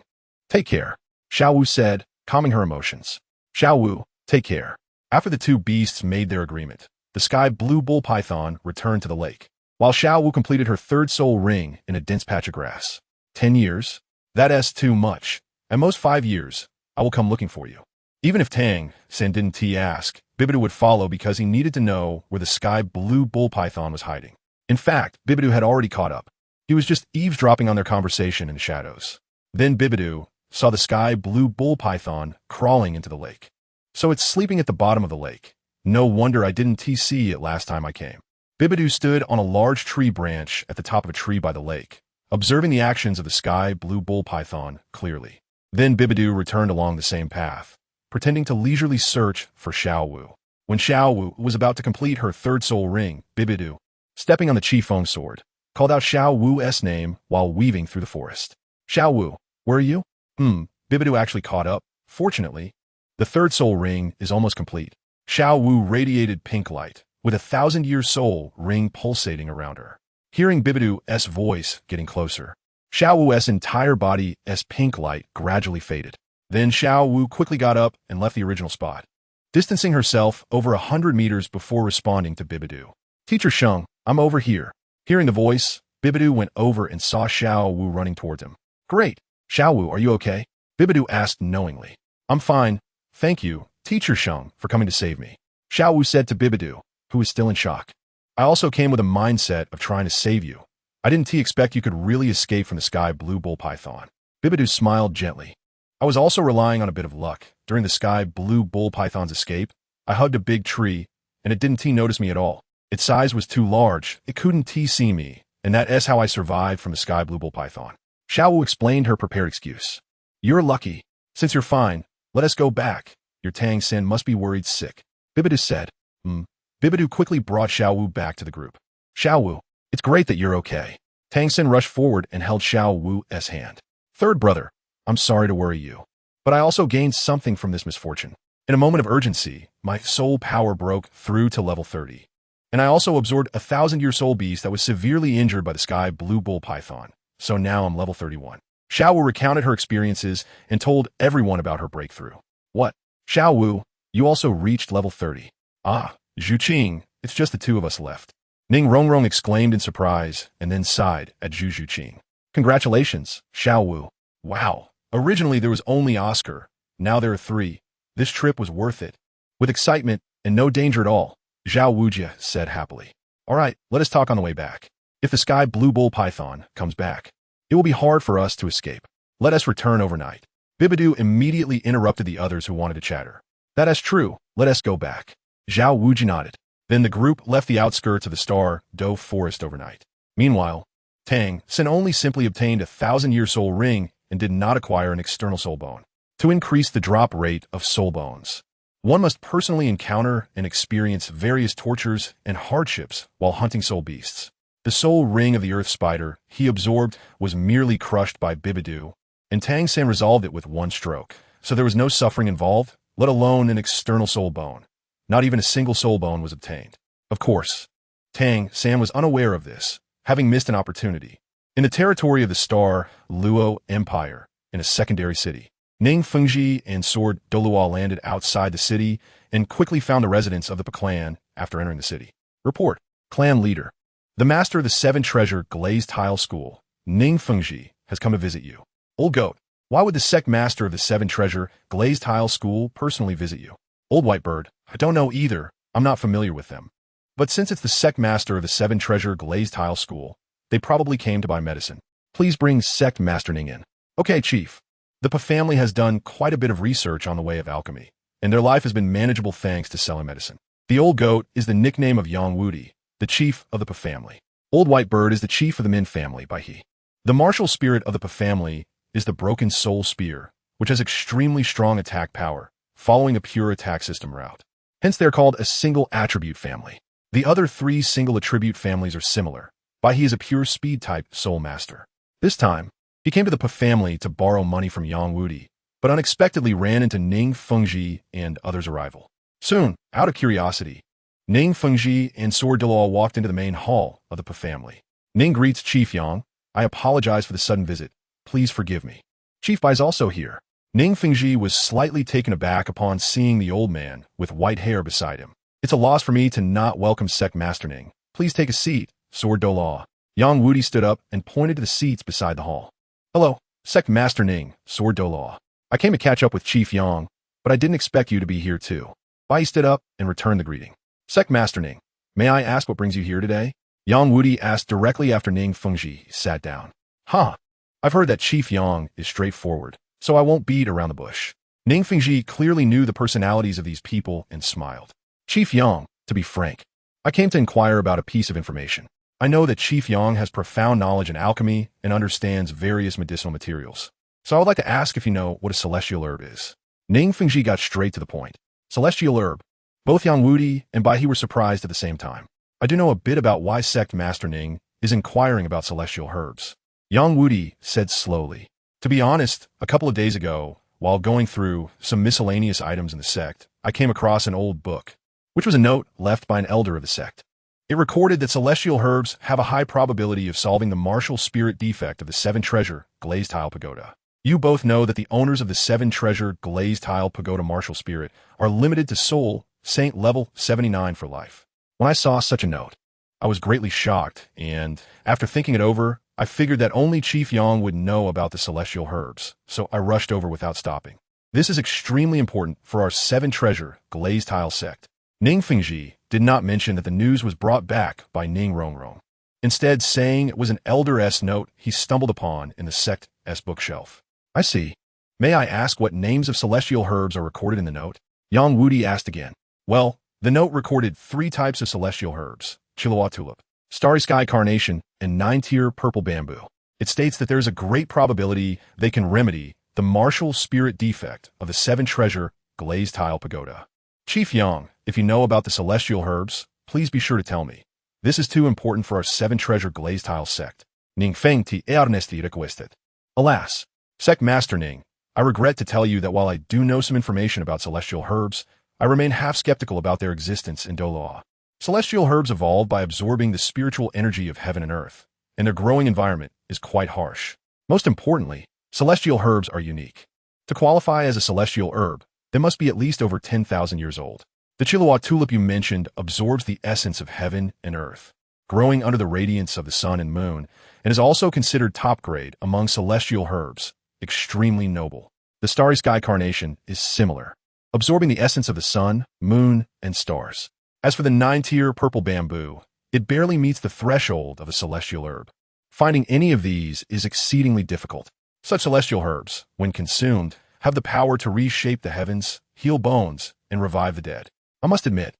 Take care, Xiao Wu said, calming her emotions. Xiao Wu, take care. After the two beasts made their agreement, the sky blue bull python returned to the lake, while Xiao Wu completed her third soul ring in a dense patch of grass. 10 years? That's too much. At most 5 years, I will come looking for you. Even if Tang Sen didn't ask, Bibidu would follow because he needed to know where the sky blue bull python was hiding. In fact, Bibidu had already caught up. He was just eavesdropping on their conversation in the shadows. Then Bibidu saw the sky blue bull python crawling into the lake. So it's sleeping at the bottom of the lake. No wonder I didn't see it last time I came. Bibidu stood on a large tree branch at the top of a tree by the lake, observing the actions of the sky blue bull python clearly. Then Bibidu returned along the same path, pretending to leisurely search for Xiao Wu. When Xiao Wu was about to complete her third soul ring, Bibidu, stepping on the Qifeng sword, called out Xiao Wu's name while weaving through the forest. Xiao Wu, where are you? Bibidu actually caught up. Fortunately, the third soul ring is almost complete. Xiao Wu radiated pink light, with a 1,000-year soul ring pulsating around her. Hearing Bibidu's voice getting closer, Xiao Wu's entire body's pink light gradually faded. Then Xiao Wu quickly got up and left the original spot, distancing herself over 100 meters before responding to Bibidu. Teacher Sheng, I'm over here. Hearing the voice, Bibidu went over and saw Xiao Wu running towards him. Great. Xiao Wu, are you okay? Bibidu asked knowingly. I'm fine. Thank you, Teacher Sheng, for coming to save me. Xiao Wu said to Bibidu, who was still in shock. I also came with a mindset of trying to save you. I didn't expect you could really escape from the sky blue bull python. Bibidu smiled gently. I was also relying on a bit of luck. During the sky blue bull python's escape, I hugged a big tree, and it didn't notice me at all. Its size was too large, it couldn't see me, and that's how I survived from the sky blue bull python. Xiao Wu explained her prepared excuse. You're lucky. Since you're fine, let us go back. Your Tang Sen must be worried sick. Bibidu said. Bibidu quickly brought Xiao Wu back to the group. Xiao Wu, it's great that you're okay. Tang Sen rushed forward and held Xiao Wu's hand. Third brother, I'm sorry to worry you, but I also gained something from this misfortune. In a moment of urgency, my soul power broke through to level 30. And I also absorbed a 1,000-year soul beast that was severely injured by the sky blue bull python. So now I'm level 31. Xiao Wu recounted her experiences and told everyone about her breakthrough. What? Xiao Wu, you also reached level 30. Ah, Zhu Qing, it's just the two of us left. Ning Rongrong exclaimed in surprise and then sighed at Zhu Qing. Congratulations, Xiao Wu. Wow. Originally there was only Oscar. Now there are 3. This trip was worth it. With excitement and no danger at all, Zhao Wujia said happily. All right, let us talk on the way back. If the sky blue bull python comes back, it will be hard for us to escape. Let us return overnight. Bibidu immediately interrupted the others who wanted to chatter. That is true. Let us go back. Zhao Wuji nodded. Then the group left the outskirts of the Star Do forest overnight. Meanwhile, Tang Sen only simply obtained a 1,000-year soul ring and did not acquire an external soul bone. To increase the drop rate of soul bones, one must personally encounter and experience various tortures and hardships while hunting soul beasts. The soul ring of the earth spider he absorbed was merely crushed by Bibidu, and Tang Sen resolved it with one stroke, so there was no suffering involved, let alone an external soul bone. Not even a single soul bone was obtained. Of course, Tang Sen was unaware of this, having missed an opportunity. In the territory of the Star Luo Empire, in a secondary city, Ning Fengji and Sword Douluo landed outside the city and quickly found the residence of the clan after entering the city. Report. Clan leader. The master of the 7 treasure glazed tile school, Ning Fengji, has come to visit you. Old goat, why would the sect master of the 7 treasure glazed tile school personally visit you? Old white bird, I don't know either. I'm not familiar with them. But since it's the sect master of the 7 treasure glazed tile school, they probably came to buy medicine. Please bring sect master Ning in. Okay, chief. The Pa family has done quite a bit of research on the way of alchemy, and their life has been manageable thanks to selling medicine. The old goat is the nickname of Yang Wudi, the chief of the Pa family. Old white bird is the chief of the Min family by he. The martial spirit of the Pa family is the broken soul spear, which has extremely strong attack power, following a pure attack system route. Hence they are called a single attribute family. The other 3 single attribute families are similar. Bai He is a pure speed type soul master. This time, he came to the Pa family to borrow money from Yang Wudi, but unexpectedly ran into Ning Fengji and others' arrival. Soon, out of curiosity, Ning Fengji and Sword Douluo walked into the main hall of the Pa family. Ning greets Chief Yang. I apologize for the sudden visit. Please forgive me. Chief Bai's also here. Ning Fengji was slightly taken aback upon seeing the old man with white hair beside him. It's a loss for me to not welcome Sect Master Ning. Please take a seat, Sword Douluo. Yang Wudi stood up and pointed to the seats beside the hall. Hello, Sect Master Ning, Sword Douluo. I came to catch up with Chief Yang, but I didn't expect you to be here too. Bai stood up and returned the greeting. Sect Master Ning, may I ask what brings you here today? Yang Wudi asked directly after Ning Fengji sat down. Huh. I've heard that Chief Yang is straightforward, so I won't beat around the bush. Ning Fengji clearly knew the personalities of these people and smiled. Chief Yang, to be frank, I came to inquire about a piece of information. I know that Chief Yang has profound knowledge in alchemy and understands various medicinal materials. So I would like to ask if you know what a celestial herb is. Ning Fengji got straight to the point. Celestial herb. Both Yang Wudi and Bai He were surprised at the same time. I do know a bit about why Sect Master Ning is inquiring about celestial herbs. Yang Wudi said slowly. To be honest, a couple of days ago, while going through some miscellaneous items in the sect, I came across an old book, which was a note left by an elder of the sect. It recorded that celestial herbs have a high probability of solving the martial spirit defect of the 7 treasure glazed tile pagoda. You both know that the owners of the 7 treasure glazed tile pagoda martial spirit are limited to soul, saint level 79 for life. When I saw such a note, I was greatly shocked, and after thinking it over, I figured that only Chief Yang would know about the celestial herbs, so I rushed over without stopping. This is extremely important for our 7 treasure glazed tile sect. Ning Fengji did not mention that the news was brought back by Ning Rongrong, instead saying it was an elder-s note he stumbled upon in the sect's bookshelf. I see. May I ask what names of celestial herbs are recorded in the note? Yang Wudi asked again. Well, the note recorded 3 types of celestial herbs, Chihuahua tulip, starry sky carnation, and 9-tier purple bamboo. It states that there is a great probability they can remedy the martial spirit defect of the 7 treasure glazed tile pagoda. Chief Yang, if you know about the celestial herbs, please be sure to tell me. This is too important for our 7 treasure glazed tile sect. Ning Feng ti earnestly requested. Alas, Sect Master Ning, I regret to tell you that while I do know some information about celestial herbs, I remain half skeptical about their existence in Douluo. Celestial herbs evolve by absorbing the spiritual energy of heaven and earth, and their growing environment is quite harsh. Most importantly, celestial herbs are unique. To qualify as a celestial herb, they must be at least over 10,000 years old. The Chihuahua tulip you mentioned absorbs the essence of heaven and earth, growing under the radiance of the sun and moon, and is also considered top grade among celestial herbs, extremely noble. The starry sky carnation is similar, absorbing the essence of the sun, moon, and stars. As for the 9-tier purple bamboo, it barely meets the threshold of a celestial herb. Finding any of these is exceedingly difficult. Such celestial herbs, when consumed, have the power to reshape the heavens, heal bones, and revive the dead. I must admit,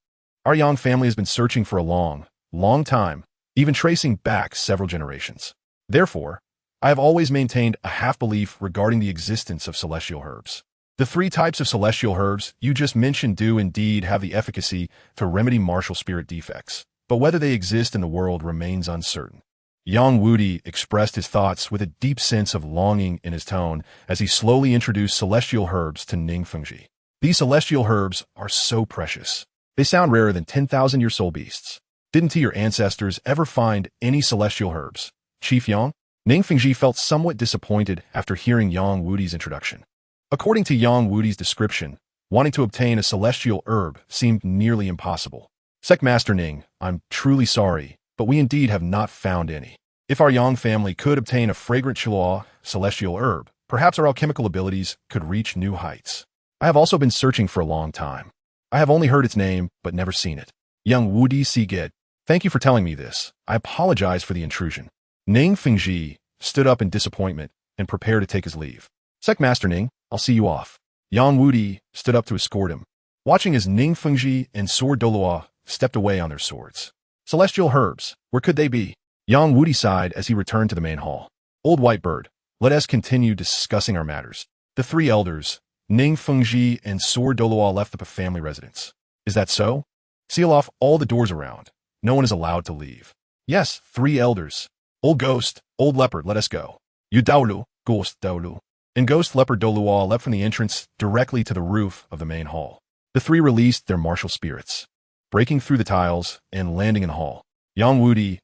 our Yang family has been searching for a long, long time, even tracing back several generations. Therefore, I have always maintained a half-belief regarding the existence of celestial herbs. The 3 types of celestial herbs you just mentioned do indeed have the efficacy to remedy martial spirit defects, but whether they exist in the world remains uncertain. Yang Wudi expressed his thoughts with a deep sense of longing in his tone as he slowly introduced celestial herbs to Ning Fengji. These celestial herbs are so precious. They sound rarer than 10,000-year soul beasts. Didn't your ancestors ever find any celestial herbs? Chief Yang? Ning Fengji felt somewhat disappointed after hearing Yang Wudi's introduction. According to Yang Wudi's description, wanting to obtain a celestial herb seemed nearly impossible. Sect Master Ning, I'm truly sorry, but we indeed have not found any. If our Yang family could obtain a fragrant Chihuahua celestial herb, perhaps our alchemical abilities could reach new heights. I have also been searching for a long time. I have only heard its name, but never seen it. Yang Wudi Siged, thank you for telling me this. I apologize for the intrusion. Ning Fengji stood up in disappointment and prepared to take his leave. Sect Master Ning, I'll see you off. Yang Wudi stood up to escort him, watching as Ning Fengji and Sword Douluo stepped away on their swords. Celestial herbs, where could they be? Yang Wudi sighed as he returned to the main hall. Old White Bird, let us continue discussing our matters. The 3 elders, Ning Fengji and Sword Douluo, left the family residence. Is that so? Seal off all the doors around. No one is allowed to leave. Yes, 3 elders. Old Ghost, Old Leopard, let us go. You Dalu, Ghost Dalu. And Ghost Leopard Douluo leapt from the entrance directly to the roof of the main hall. The 3 released their martial spirits, breaking through the tiles and landing in the hall. Yang Wudi,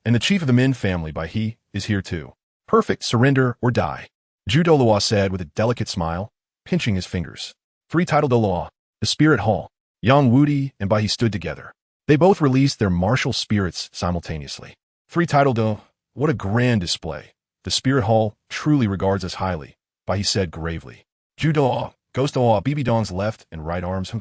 and the chief of the Min family, Bai He, is here too. Perfect, surrender or die. Douluo said with a delicate smile, pinching his fingers. 3 titled Douluo, the Spirit Hall. Yang Wudi and Bai He stood together. They both released their martial spirits simultaneously. 3 titled Do, what a grand display. The Spirit Hall truly regards us highly, Bai He said gravely. Douluo, Ghost Douluo, BibiDong's left and right arms.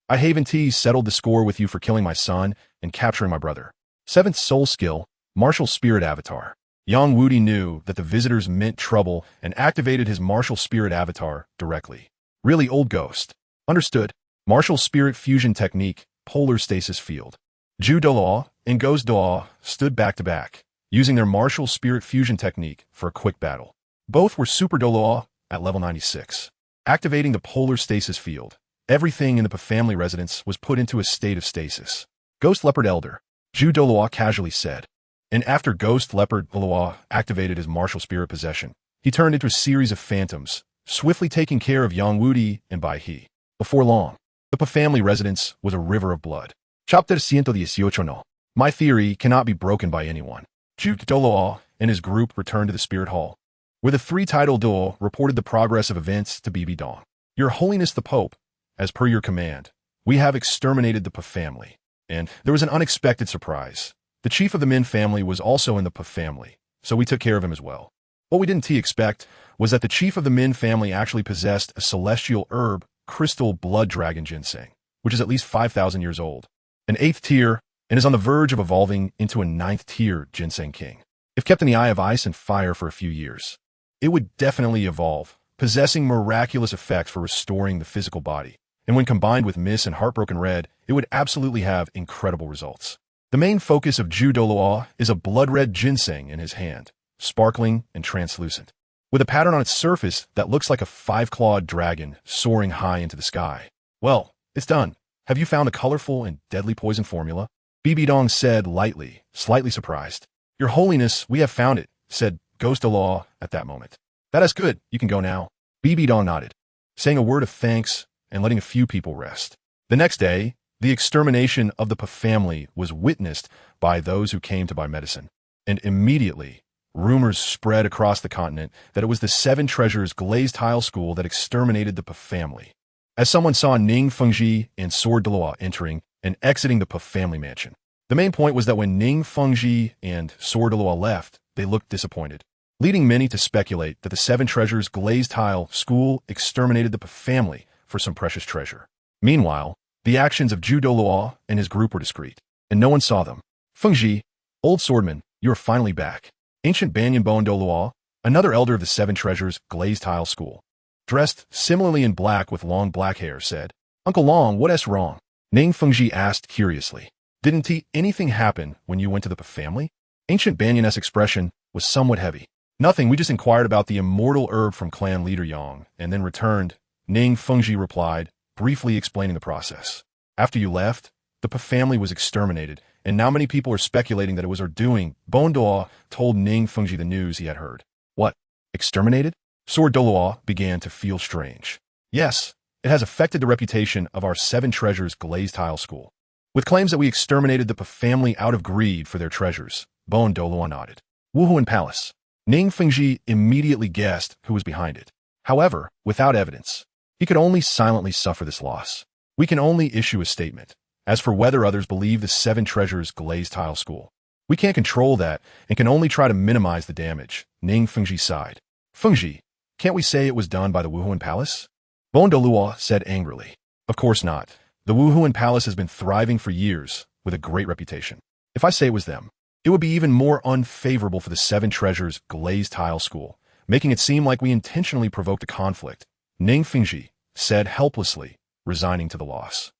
I Haven T settled the score with you for killing my son and capturing my brother. 7th soul skill, martial spirit avatar. Yang Wudi knew that the visitors meant trouble and activated his martial spirit avatar directly. Really old ghost. Understood. Martial spirit fusion technique, polar stasis field. Douluo and Ghost Douluo stood back to back, using their martial spirit fusion technique for a quick battle. Both were Super Douluo at level 96. Activating the polar stasis field, everything in the family residence was put into a state of stasis. Ghost Leopard Elder, Douluo casually said. And after Ghost Leopard Douluo activated his martial spirit possession, he turned into a series of phantoms, swiftly taking care of Yang Wudi and Bai He. Before long, the family residence was a river of blood. Chapter 118 no. My theory cannot be broken by anyone. Douluo and his group returned to the Spirit Hall, where the 3 titled Duo reported the progress of events to BibiDong. Your Holiness the Pope, as per your command, we have exterminated the family. And there was an unexpected surprise. The chief of the Min family was also in the family, so we took care of him as well. What we didn't expect was that the chief of the Min family actually possessed a celestial herb, crystal blood dragon ginseng, which is at least 5,000 years old, an 8th tier, and is on the verge of evolving into a 9th tier ginseng king. If kept in the eye of ice and fire for a few years, it would definitely evolve, possessing miraculous effects for restoring the physical body. And when combined with Miss and Heartbroken Red, it would absolutely have incredible results. The main focus of Douluo is a blood-red ginseng in his hand, sparkling and translucent, with a pattern on its surface that looks like a 5-clawed dragon soaring high into the sky. Well, it's done. Have you found a colorful and deadly poison formula? BibiDong said lightly, slightly surprised. Your Holiness, we have found it, said Ghost Douluo at that moment. That is good, you can go now. BibiDong nodded, saying a word of thanks and letting a few people rest. The next day, the extermination of the family was witnessed by those who came to buy medicine, and immediately, rumors spread across the continent that it was the 7 Treasures glazed tile school that exterminated the family. As someone saw Ning Fengji and Sword Douluo entering and exiting the family mansion. The main point was that when Ning Fengji and Sword Douluo left, they looked disappointed, leading many to speculate that the 7 Treasures glazed tile school exterminated the family for some precious treasure. Meanwhile, the actions of Douluo and his group were discreet, and no one saw them. Fengji, old swordman, you are finally back. Ancient Banyan Bone Douluo, another elder of the 7 Treasures glazed tile school, dressed similarly in black with long black hair, said, Uncle Long, what's wrong? Ning Fengji asked curiously. Didn't anything happen when you went to the family? Ancient Banyan's expression was somewhat heavy. Nothing, we just inquired about the immortal herb from clan leader Yang, and then returned. Ning Fengji replied, briefly explaining the process. After you left, the family was exterminated, and now many people are speculating that it was our doing. Bone Douluo told Ning Fengji the news he had heard. What? Exterminated? Sword Douluo began to feel strange. Yes, it has affected the reputation of our 7 Treasures glazed tile school, with claims that we exterminated the family out of greed for their treasures. Bone Douluo nodded. Wuhuan Palace. Ning Fengji immediately guessed who was behind it. However, without evidence, he could only silently suffer this loss. We can only issue a statement. As for whether others believe the 7 Treasures glazed tile school, we can't control that and can only try to minimize the damage. Ning Fengji sighed. Fengji, can't we say it was done by the Wuhuan Palace? Bone Douluo said angrily. Of course not. The Wuhuan Palace has been thriving for years, with a great reputation. If I say it was them, it would be even more unfavorable for the 7 Treasures glazed tile school, making it seem like we intentionally provoked a conflict. Ning Fengji said helplessly, resigning to the loss.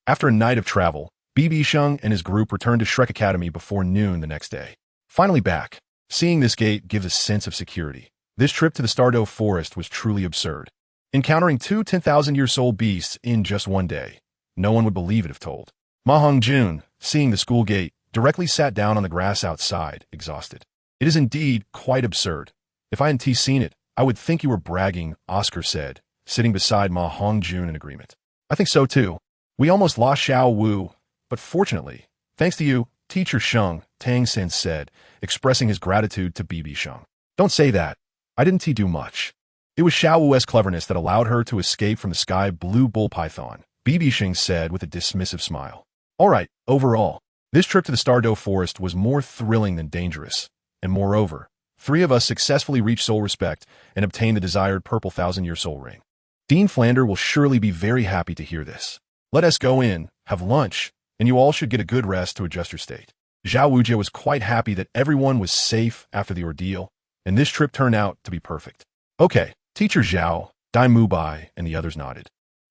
After a night of travel, BibiSheng and his group returned to Shrek Academy before noon the next day. Finally back, seeing this gate gives a sense of security. This trip to the Stardow Forest was truly absurd. Encountering 2 10,000-year-old beasts in just one day. No one would believe it if told. Ma Hongjun, seeing the school gate, directly sat down on the grass outside, exhausted. It is indeed quite absurd. If I hadn't seen it, I would think you were bragging, Oscar said, sitting beside Ma Hongjun in agreement. I think so too. We almost lost Xiao Wu, but fortunately, thanks to you, Teacher Sheng, Tang San said, expressing his gratitude to BibiSheng. Don't say that. I didn't do much. It was Xiao Wu's cleverness that allowed her to escape from the sky blue bull python, BibiSheng said with a dismissive smile. All right, overall, this trip to the Stardow Forest was more thrilling than dangerous, and moreover, 3 of us successfully reached soul respect and obtained the desired purple 1,000-year soul ring. Dean Flander will surely be very happy to hear this. Let us go in, have lunch, and you all should get a good rest to adjust your state. Zhao Wujie was quite happy that everyone was safe after the ordeal, and this trip turned out to be perfect. Okay, Teacher Zhao, Dai Mubai, and the others nodded.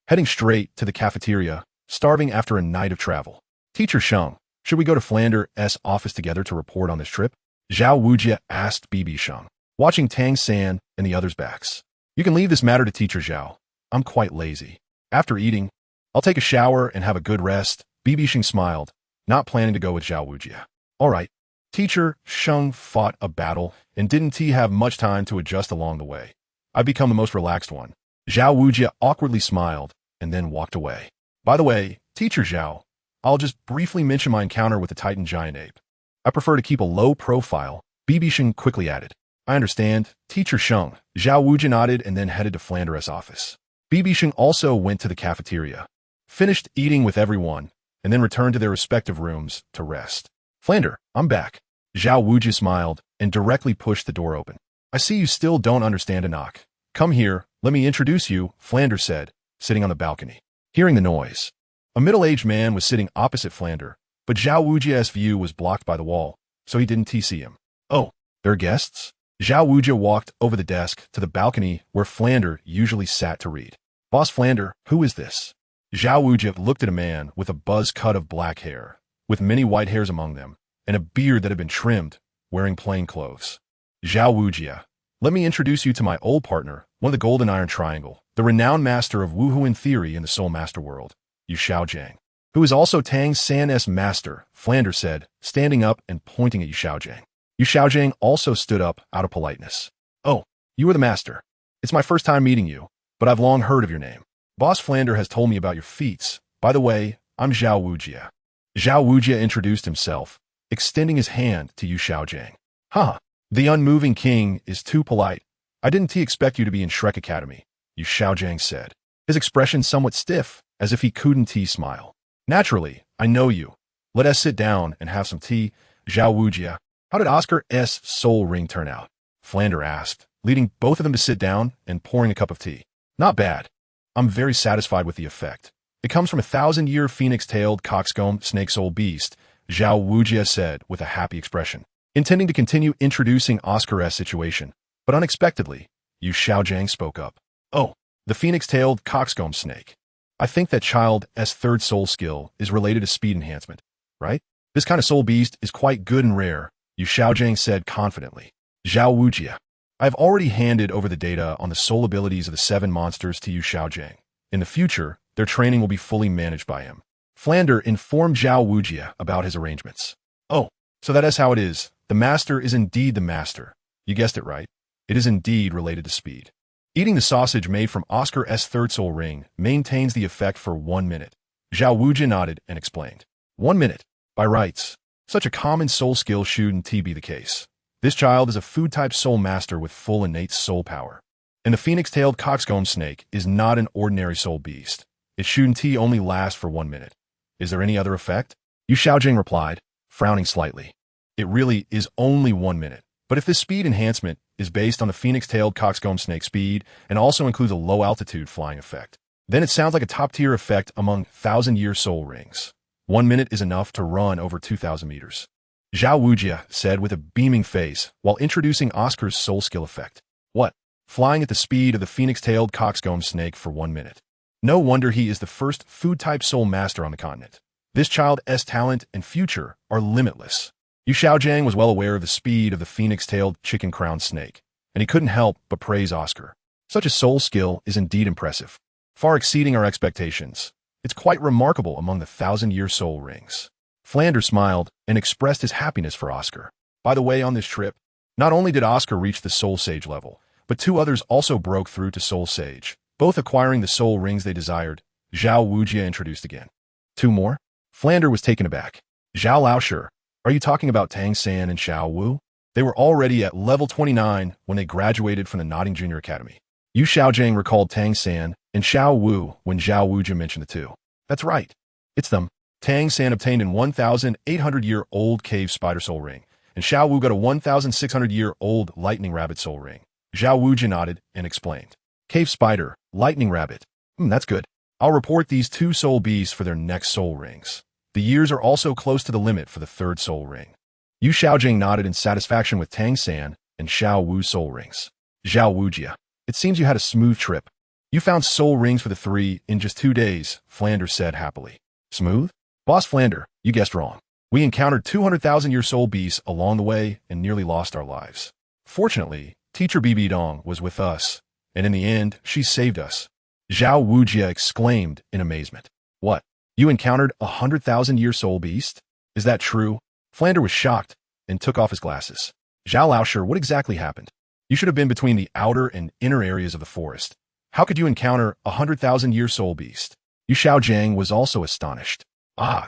Heading straight to the cafeteria, starving after a night of travel. Teacher Sheng, should we go to Flander's office together to report on this trip? Zhao Wujie asked BibiSheng, watching Tang San and the others' backs. You can leave this matter to Teacher Zhao. I'm quite lazy. After eating, I'll take a shower and have a good rest. BibiSheng smiled, not planning to go with Zhao Wujie. All right. Teacher Sheng fought a battle and didn't have much time to adjust along the way. I've become the most relaxed one. Zhao Wujie awkwardly smiled and then walked away. By the way, Teacher Zhao, I'll just briefly mention my encounter with the Titan giant ape. I prefer to keep a low profile, BibiSheng quickly added. I understand, Teacher Sheng. Zhao Wujie nodded and then headed to Flander's office. BibiSheng also went to the cafeteria, finished eating with everyone, and then returned to their respective rooms to rest. Flander, I'm back. Zhao Wujie smiled and directly pushed the door open. I see you still don't understand a knock. Come here, let me introduce you, Flander said, sitting on the balcony. Hearing the noise, a middle-aged man was sitting opposite Flander, but Zhao Wujie's view was blocked by the wall, so he didn't see him. Oh, they're guests? Zhao Wujie walked over the desk to the balcony where Flander usually sat to read. Boss Flander, who is this? Zhao Wujie looked at a man with a buzz cut of black hair, with many white hairs among them, and a beard that had been trimmed, wearing plain clothes. Zhao Wujie, let me introduce you to my old partner, one of the Golden Iron Triangle, the renowned master of Wuhuan theory in the Soul Master world, Yu Xiaojiang, who is also Tang San's master, Flander said, standing up and pointing at Yu Xiaojiang. Yu Xiaojiang also stood up out of politeness. Oh, you are the master. It's my first time meeting you, but I've long heard of your name. Boss Flander has told me about your feats. By the way, I'm Zhao Wujie. Zhao Wujie introduced himself, extending his hand to Yu Xiaojiang. Huh, the unmoving king is too polite. I didn't expect you to be in Shrek Academy, Yu Xiaojiang said, his expression somewhat stiff, as if he couldn't smile. Naturally, I know you. Let us sit down and have some tea, Zhao Wujie. How did Oscar's soul ring turn out? Flander asked, leading both of them to sit down and pouring a cup of tea. Not bad. I'm very satisfied with the effect. It comes from a 1,000-year phoenix-tailed coxcomb snake soul beast, Zhao Wujie said with a happy expression, intending to continue introducing Oscar's situation. But unexpectedly, Yu Xiaojiang spoke up. Oh, the phoenix-tailed coxcomb snake. I think that child's 3rd soul skill is related to speed enhancement, right? This kind of soul beast is quite good and rare, Yu Xiaojiang said confidently. Zhao Wujie, I have already handed over the data on the soul abilities of the 7 monsters to Yu Xiaojiang. In the future, their training will be fully managed by him. Flander informed Zhao Wujie about his arrangements. Oh, so that is how it is. The master is indeed the master. You guessed it right. It is indeed related to speed. Eating the sausage made from Oscar's 3rd soul ring maintains the effect for 1 minute. Zhao Wujie nodded and explained. 1 minute. By rights, such a common soul skill shouldn't be the case. This child is a food-type soul master with full innate soul power. And the phoenix-tailed coxcomb snake is not an ordinary soul beast. It shouldn't only last for 1 minute. Is there any other effect? Yu Xiaojiang replied, frowning slightly. It really is only 1 minute. But if this speed enhancement is based on the phoenix-tailed coxcomb snake speed and also includes a low-altitude flying effect, then it sounds like a top-tier effect among 1,000-year soul rings. 1 minute is enough to run over 2,000 meters. Zhao Wujie said with a beaming face while introducing Oscar's soul skill effect. What? Flying at the speed of the phoenix-tailed coxcomb snake for 1 minute. No wonder he is the first food-type soul master on the continent. This child's talent and future are limitless. Yu Xiaojiang was well aware of the speed of the phoenix-tailed chicken-crowned snake, and he couldn't help but praise Oscar. Such a soul skill is indeed impressive, far exceeding our expectations. It's quite remarkable among the 1,000-year soul rings. Flander smiled and expressed his happiness for Oscar. By the way, on this trip, not only did Oscar reach the Soul Sage level, but 2 others also broke through to Soul Sage, both acquiring the soul rings they desired. Zhao Wujie introduced again. 2 more? Flander was taken aback. Zhao Laosher, Are you talking about Tang San and Xiao Wu? They were already at level 29 when they graduated from the Notting Junior Academy. Yu Xiaojiang recalled Tang San and Xiao Wu when Zhao Wujia mentioned the two. That's right. It's them. Tang San obtained an 1,800-year-old cave spider soul ring, and Xiao Wu got a 1,600-year-old lightning rabbit soul ring. Zhao Wujia nodded and explained. Cave spider, lightning rabbit. That's good. I'll report these two soul beasts for their next soul rings. The years are also close to the limit for the third soul ring. Yu Xiaojing nodded in satisfaction with Tang San and Xiao Wu's soul rings. Zhao Wujia. It seems you had a smooth trip. You found soul rings for the three in just 2 days, Flander said happily. Smooth? Boss Flander, you guessed wrong. We encountered 200,000-year soul beasts along the way and nearly lost our lives. Fortunately, Teacher BibiSheng was with us, and in the end, she saved us. Zhao Wujia exclaimed in amazement. What? You encountered a 100,000-year soul beast? Is that true? Flander was shocked and took off his glasses. Zhao Laosher, what exactly happened? You should have been between the outer and inner areas of the forest. How could you encounter a 100,000-year soul beast? Yu Xiaojiang was also astonished.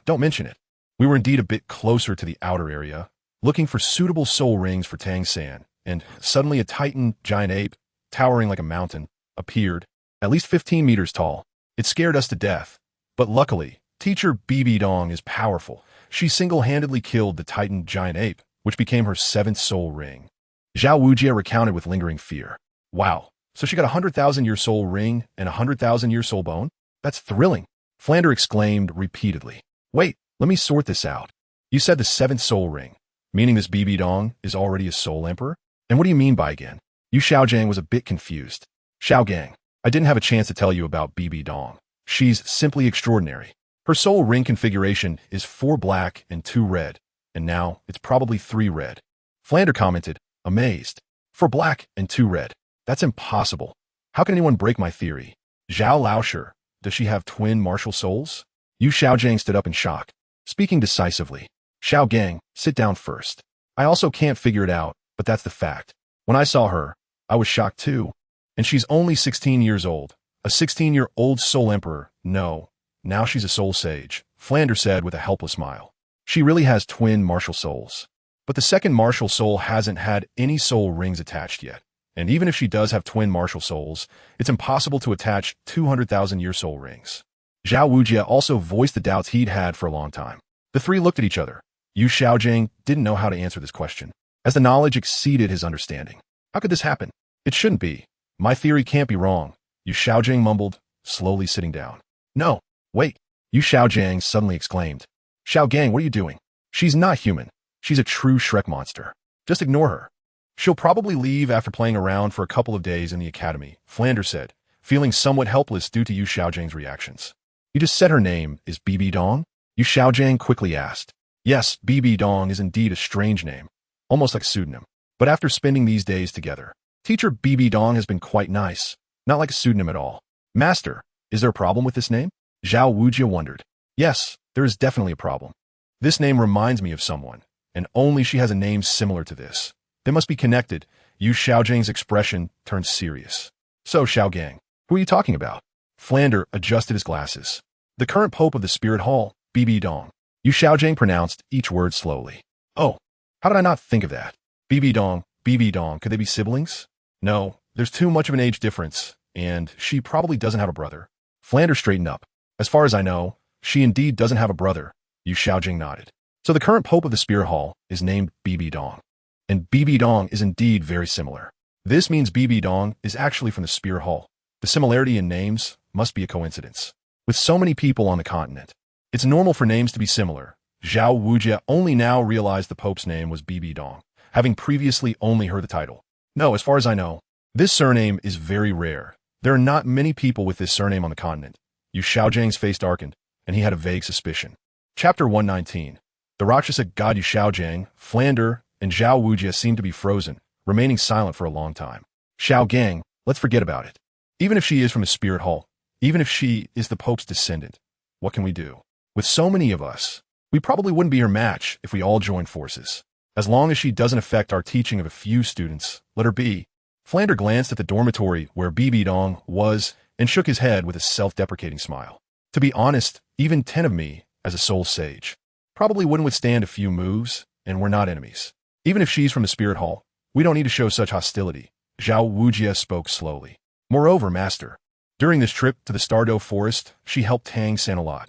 Don't mention it. We were indeed a bit closer to the outer area, looking for suitable soul rings for Tang San, and suddenly a titan giant ape, towering like a mountain, appeared, at least 15 meters tall. It scared us to death. But luckily, Teacher BibiSheng is powerful. She single-handedly killed the titan giant ape, which became her 7th soul ring. Zhao Wujia recounted with lingering fear. Wow, so she got a 100,000-year soul ring and a 100,000-year soul bone? That's thrilling. Flander exclaimed repeatedly. Wait, let me sort this out. You said the 7th soul ring, meaning this BibiSheng is already a soul emperor? And what do you mean by again? Yu Xiaojiang was a bit confused. Xiaogang, I didn't have a chance to tell you about BibiSheng. She's simply extraordinary. Her soul ring configuration is 4 black and 2 red, and now it's probably 3 red. Flander commented, amazed. 4 black and 2 red. That's impossible. How can anyone break my theory? Zhao Laosher, does she have twin martial souls? Yu Xiaojiang stood up in shock, speaking decisively. Xiaogang, sit down first. I also can't figure it out, but that's the fact. When I saw her, I was shocked too. And she's only 16 years old. A 16-year-old soul emperor, no. Now she's a soul sage, Flander said with a helpless smile. She really has twin martial souls. But the second martial soul hasn't had any soul rings attached yet. And even if she does have twin martial souls, it's impossible to attach 200,000-year soul rings. Zhao Wujia also voiced the doubts he'd had for a long time. The three looked at each other. Yu Xiaojing didn't know how to answer this question, as the knowledge exceeded his understanding. How could this happen? It shouldn't be. My theory can't be wrong, Yu Xiaojing mumbled, slowly sitting down. No, wait, Yu Xiaojiang suddenly exclaimed. Xiaogang, what are you doing? She's not human. She's a true Shrek monster. Just ignore her. She'll probably leave after playing around for a couple of days in the academy, Flander said, feeling somewhat helpless due to Yu Xiaojiang's reactions. You just said her name is BibiSheng? Yu Xiaojiang quickly asked. Yes, BibiSheng is indeed a strange name, almost like a pseudonym. But after spending these days together, Teacher BibiSheng has been quite nice, not like a pseudonym at all. Master, is there a problem with this name? Zhao Wujia wondered. Yes, there is definitely a problem. This name reminds me of someone, and only she has a name similar to this. They must be connected. Yu Xiaojiang's expression turned serious. So, Xiaogang, who are you talking about? Flander adjusted his glasses. The current pope of the Spirit Hall, BibiSheng. Yu Xiaojiang pronounced each word slowly. Oh, how did I not think of that? BibiSheng, could they be siblings? No, there's too much of an age difference, and she probably doesn't have a brother. Flander straightened up. As far as I know, she indeed doesn't have a brother. Yu Xiaojing nodded. So the current pope of the Spirit Hall is named BibiSheng. And BibiSheng is indeed very similar. This means BibiSheng is actually from the Spirit Hall. The similarity in names must be a coincidence. With so many people on the continent, it's normal for names to be similar. Zhao Wujia only now realized the pope's name was BibiSheng, having previously only heard the title. No, as far as I know, this surname is very rare. There are not many people with this surname on the continent. Yu Xiaojiang's face darkened, and he had a vague suspicion. Chapter 119. The Rakshasa god Yu Xiaojiang, Flander, and Zhao Wujia seemed to be frozen, remaining silent for a long time. Xiaogang, let's forget about it. Even if she is from the Spirit Hall, even if she is the Pope's descendant, what can we do? With so many of us, we probably wouldn't be her match if we all joined forces. As long as she doesn't affect our teaching of a few students, let her be. Flander glanced at the dormitory where BibiSheng was and shook his head with a self-deprecating smile. To be honest, even 10 of me, as a soul sage, Probably wouldn't withstand a few moves, and we're not enemies. Even if she's from the Spirit Hall, we don't need to show such hostility. Zhao Wujie spoke slowly. Moreover, master, during this trip to the Stardow Forest, she helped Tang San a lot.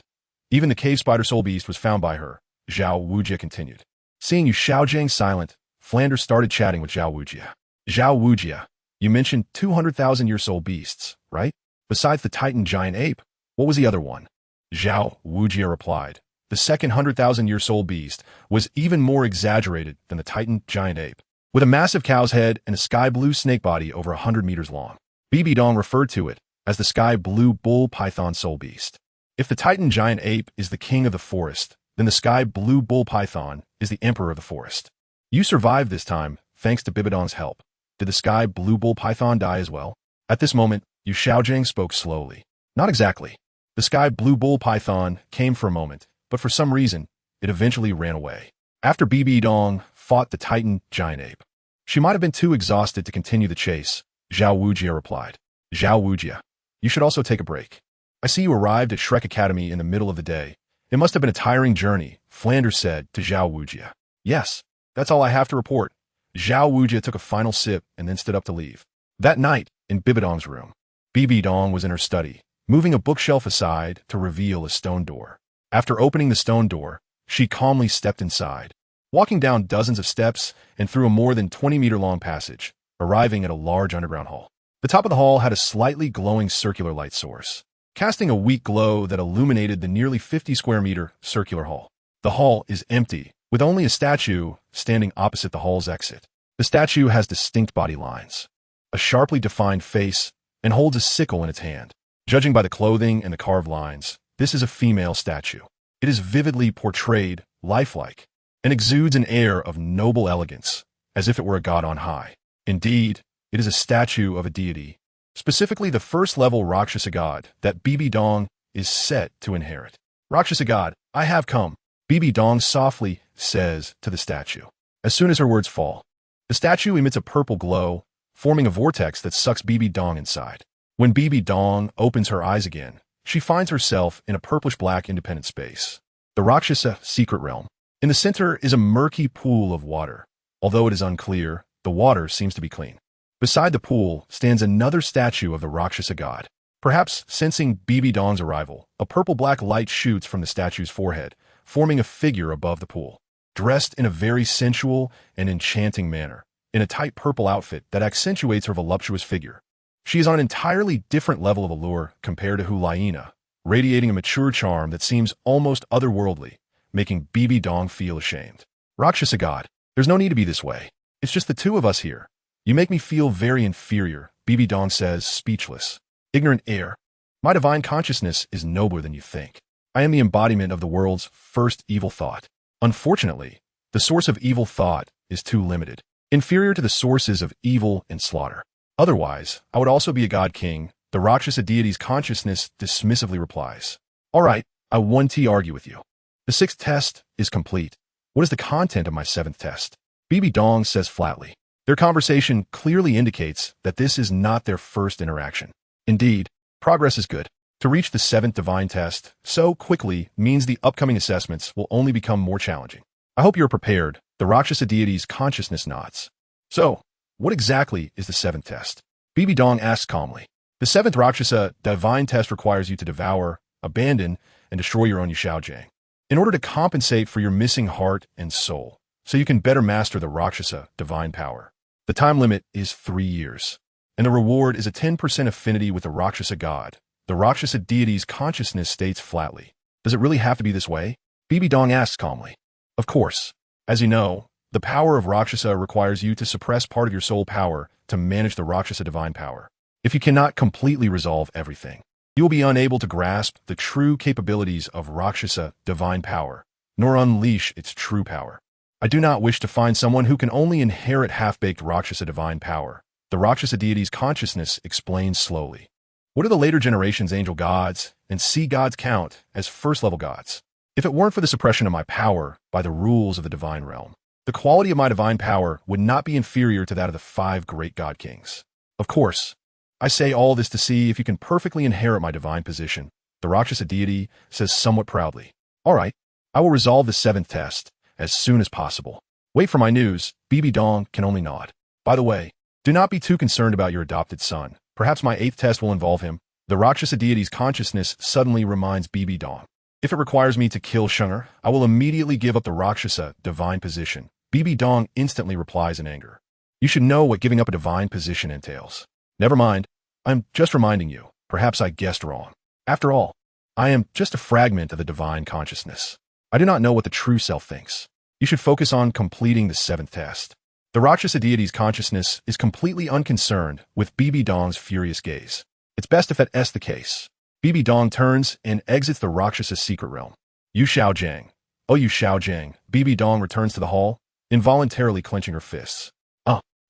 Even the cave spider soul beast was found by her, Zhao Wujie continued. Seeing Yu Xiaojiang silent, Flanders started chatting with Zhao Wujie. Zhao Wujie, you mentioned 200,000-year soul beasts, right? Besides the Titan giant ape, what was the other one? Zhao Wujie replied. The second 100,000-year soul beast was even more exaggerated than the Titan giant ape, with a massive cow's head and a sky-blue snake body over 100 meters long. Bibidong referred to it as the sky-blue bull python soul beast. If the Titan giant ape is the king of the forest, then the sky-blue bull python is the emperor of the forest. You survived this time, thanks to Bibidong's help. Did the sky-blue bull python die as well? At this moment, Yu Xiaojiang spoke slowly. Not exactly. The sky-blue bull python came for a moment, but for some reason, it eventually ran away. After Bibidong fought the Titan giant ape. She might have been too exhausted to continue the chase, Zhao Wujie replied. Zhao Wujie, you should also take a break. I see you arrived at Shrek Academy in the middle of the day. It must have been a tiring journey, Flanders said to Zhao Wujie. Yes, that's all I have to report. Zhao Wujie took a final sip and then stood up to leave. That night, in Bibidong's room, Bibidong was in her study, moving a bookshelf aside to reveal a stone door. After opening the stone door, she calmly stepped inside, walking down dozens of steps and through a more than 20-meter-long passage, arriving at a large underground hall. The top of the hall had a slightly glowing circular light source, casting a weak glow that illuminated the nearly 50-square-meter circular hall. The hall is empty, with only a statue standing opposite the hall's exit. The statue has distinct body lines, a sharply defined face, and holds a sickle in its hand. Judging by the clothing and the carved lines, this is a female statue. It is vividly portrayed, lifelike, and exudes an air of noble elegance, as if it were a god on high. Indeed, it is a statue of a deity, specifically the first-level Rakshasa god that Bibidong is set to inherit. Rakshasa god, I have come, Bibidong softly says to the statue. As soon as her words fall, the statue emits a purple glow, forming a vortex that sucks Bibidong inside. When Bibidong opens her eyes again, she finds herself in a purplish-black independent space, the Rakshasa secret realm. In the center is a murky pool of water. Although it is unclear, the water seems to be clean. Beside the pool stands another statue of the Rakshasa god. Perhaps sensing Bibidong's arrival, a purple-black light shoots from the statue's forehead, forming a figure above the pool, dressed in a very sensual and enchanting manner, in a tight purple outfit that accentuates her voluptuous figure. She is on an entirely different level of allure compared to Hulaina, radiating a mature charm that seems almost otherworldly, making Bibidong feel ashamed. Rakshasa god, there's no need to be this way. It's just the two of us here. You make me feel very inferior, Bibidong says, speechless. Ignorant heir. My divine consciousness is nobler than you think. I am the embodiment of the world's first evil thought. Unfortunately, the source of evil thought is too limited, inferior to the sources of evil and slaughter. Otherwise, I would also be a god king, the Rakshasa deity's consciousness dismissively replies. All right, I won't argue with you. The 6th test is complete. What is the content of my 7th test? Bibidong says flatly. Their conversation clearly indicates that this is not their first interaction. Indeed, progress is good. To reach the 7th divine test so quickly means the upcoming assessments will only become more challenging. I hope you're prepared, the Rakshasa deity's consciousness nods. So, what exactly is the 7th test? Bibidong asks calmly. The 7th Rakshasa divine test requires you to devour, abandon, and destroy your own Yu Xiaojiang, in order to compensate for your missing heart and soul, so you can better master the Rakshasa divine power. The time limit is 3 years, and the reward is a 10% affinity with the Rakshasa god. The Rakshasa deity's consciousness states flatly. Does it really have to be this way? Bibidong asks calmly. Of course. As you know, the power of Rakshasa requires you to suppress part of your soul power to manage the Rakshasa divine power. If you cannot completely resolve everything, you will be unable to grasp the true capabilities of Rakshasa divine power, nor unleash its true power. I do not wish to find someone who can only inherit half-baked Rakshasa divine power. The Rakshasa deity's consciousness explains slowly. What do the later generations' angel gods and sea gods count as first-level gods? If it weren't for the suppression of my power by the rules of the divine realm, the quality of my divine power would not be inferior to that of the 5 great god kings. Of course, I say all this to see if you can perfectly inherit my divine position, the Rakshasa deity says somewhat proudly. All right, I will resolve the 7th test as soon as possible. Wait for my news. BibiDong can only nod. By the way, do not be too concerned about your adopted son. Perhaps my 8th test will involve him. The Rakshasa deity's consciousness suddenly reminds BibiDong. If it requires me to kill Shenger, I will immediately give up the Rakshasa divine position. BibiDong instantly replies in anger. You should know what giving up a divine position entails. Never mind. I'm just reminding you. Perhaps I guessed wrong. After all, I am just a fragment of the divine consciousness. I do not know what the true self thinks. You should focus on completing the 7th test. The Rakshasa deity's consciousness is completely unconcerned with BibiDong's furious gaze. It's best if that's the case. BibiDong turns and exits the Rakshasa secret realm. Yu Xiaojiang. Oh, Yu Xiaojiang. BibiDong returns to the hall, involuntarily clenching her fists.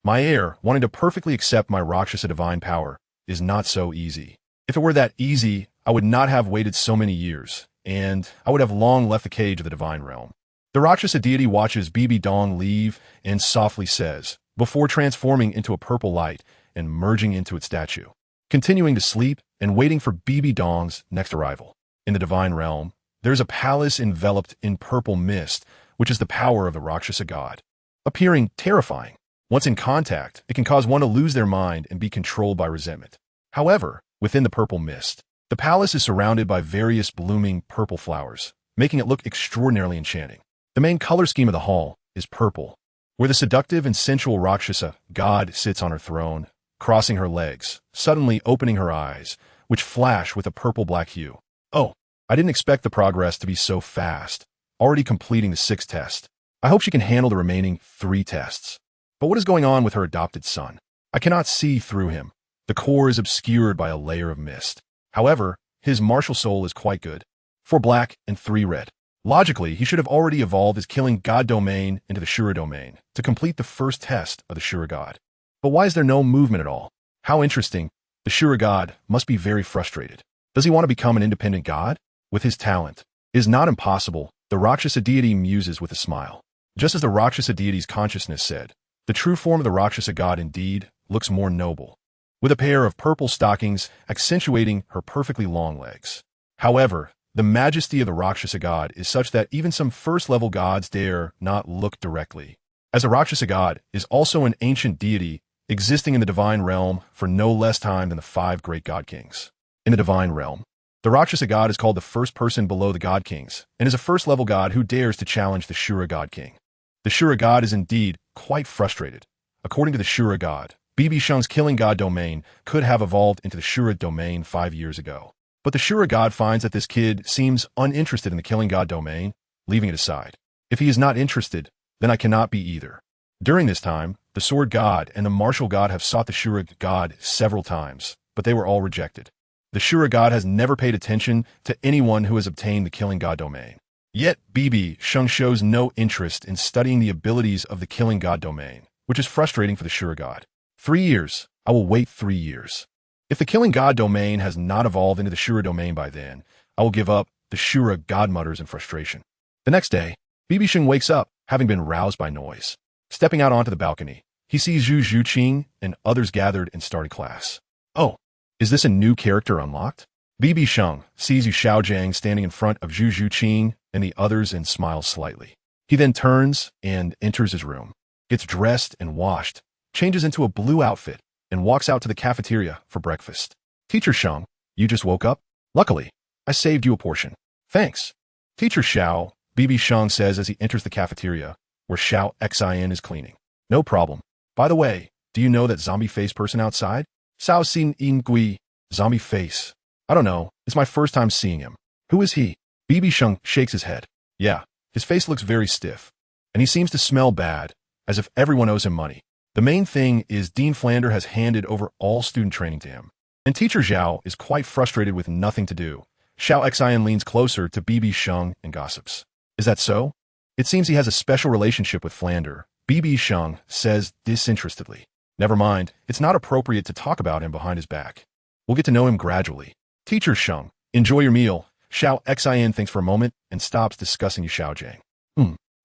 My heir, wanting to perfectly accept my Rakshasa divine power, is not so easy. If it were that easy, I would not have waited so many years, and I would have long left the cage of the divine realm. The Rakshasa deity watches BibiDong leave and softly says, before transforming into a purple light and merging into its statue, continuing to sleep and waiting for BibiDong's next arrival. In the divine realm, there is a palace enveloped in purple mist, which is the power of the Rakshasa god, appearing terrifying. Once in contact, it can cause one to lose their mind and be controlled by resentment. However, within the purple mist, the palace is surrounded by various blooming purple flowers, making it look extraordinarily enchanting. The main color scheme of the hall is purple, where the seductive and sensual Rakshasa god sits on her throne, crossing her legs, suddenly opening her eyes, which flash with a purple-black hue. Oh, I didn't expect the progress to be so fast, already completing the 6th test. I hope she can handle the remaining 3 tests. But what is going on with her adopted son? I cannot see through him. The core is obscured by a layer of mist. However, his martial soul is quite good. 4 black and 3 red. Logically, he should have already evolved his killing god domain into the Shura domain to complete the 1st test of the Shura god. But why is there no movement at all? How interesting. The Shura god must be very frustrated. Does he want to become an independent god? With his talent, it is not impossible. The Rakshasa deity muses with a smile. Just as the Rakshasa deity's consciousness said, the true form of the Rakshasa god indeed looks more noble, with a pair of purple stockings accentuating her perfectly long legs. However, the majesty of the Rakshasa god is such that even some first-level gods dare not look directly, as the Rakshasa god is also an ancient deity existing in the divine realm for no less time than the 5 great god kings. In the divine realm, the Rakshasa god is called the first person below the god kings and is a first-level god who dares to challenge the Shura god king. The Shura god is indeed quite frustrated. According to the Shura god, BibiSheng's killing god domain could have evolved into the Shura domain 5 years ago. But the Shura god finds that this kid seems uninterested in the killing god domain, leaving it aside. If he is not interested, then I cannot be either. During this time, the sword god and the martial god have sought the Shura god several times, but they were all rejected. The Shura god has never paid attention to anyone who has obtained the killing god domain. Yet BibiSheng shows no interest in studying the abilities of the killing god domain, which is frustrating for the Shura god. 3 years. I will wait 3 years. If the killing god domain has not evolved into the Shura domain by then, I will give up. The Shura god mutters in frustration. The next day, BibiSheng wakes up, having been roused by noise. Stepping out onto the balcony, he sees Zhu Zhuqing and others gathered and started class. Oh, is this a new character unlocked? BibiSheng sees Yu Xiaojiang standing in front of Zhu Zhuqing and the others and smiles slightly. He then turns and enters his room, gets dressed and washed, changes into a blue outfit, and walks out to the cafeteria for breakfast. Teacher Sheng, you just woke up? Luckily, I saved you a portion. Thanks. Teacher Xiao, BibiSheng says as he enters the cafeteria, where coexisting is cleaning. No problem. By the way, do you know that zombie face person outside? Assassinin Gui. Zombie face. I don't know. It's my first time seeing him. Who is he? BibiSheng shakes his head. Yeah, his face looks very stiff. And he seems to smell bad, as if everyone owes him money. The main thing is Dean Flander has handed over all student training to him. And Teacher Zhao is quite frustrated with nothing to do. Coexisting leans closer to BibiSheng and gossips. Is that so? It seems he has a special relationship with Flander. BibiSheng says disinterestedly. Never mind, it's not appropriate to talk about him behind his back. We'll get to know him gradually. Teacher Sheng, enjoy your meal. Coexisting thinks for a moment and stops discussing Yu Xiaojiang.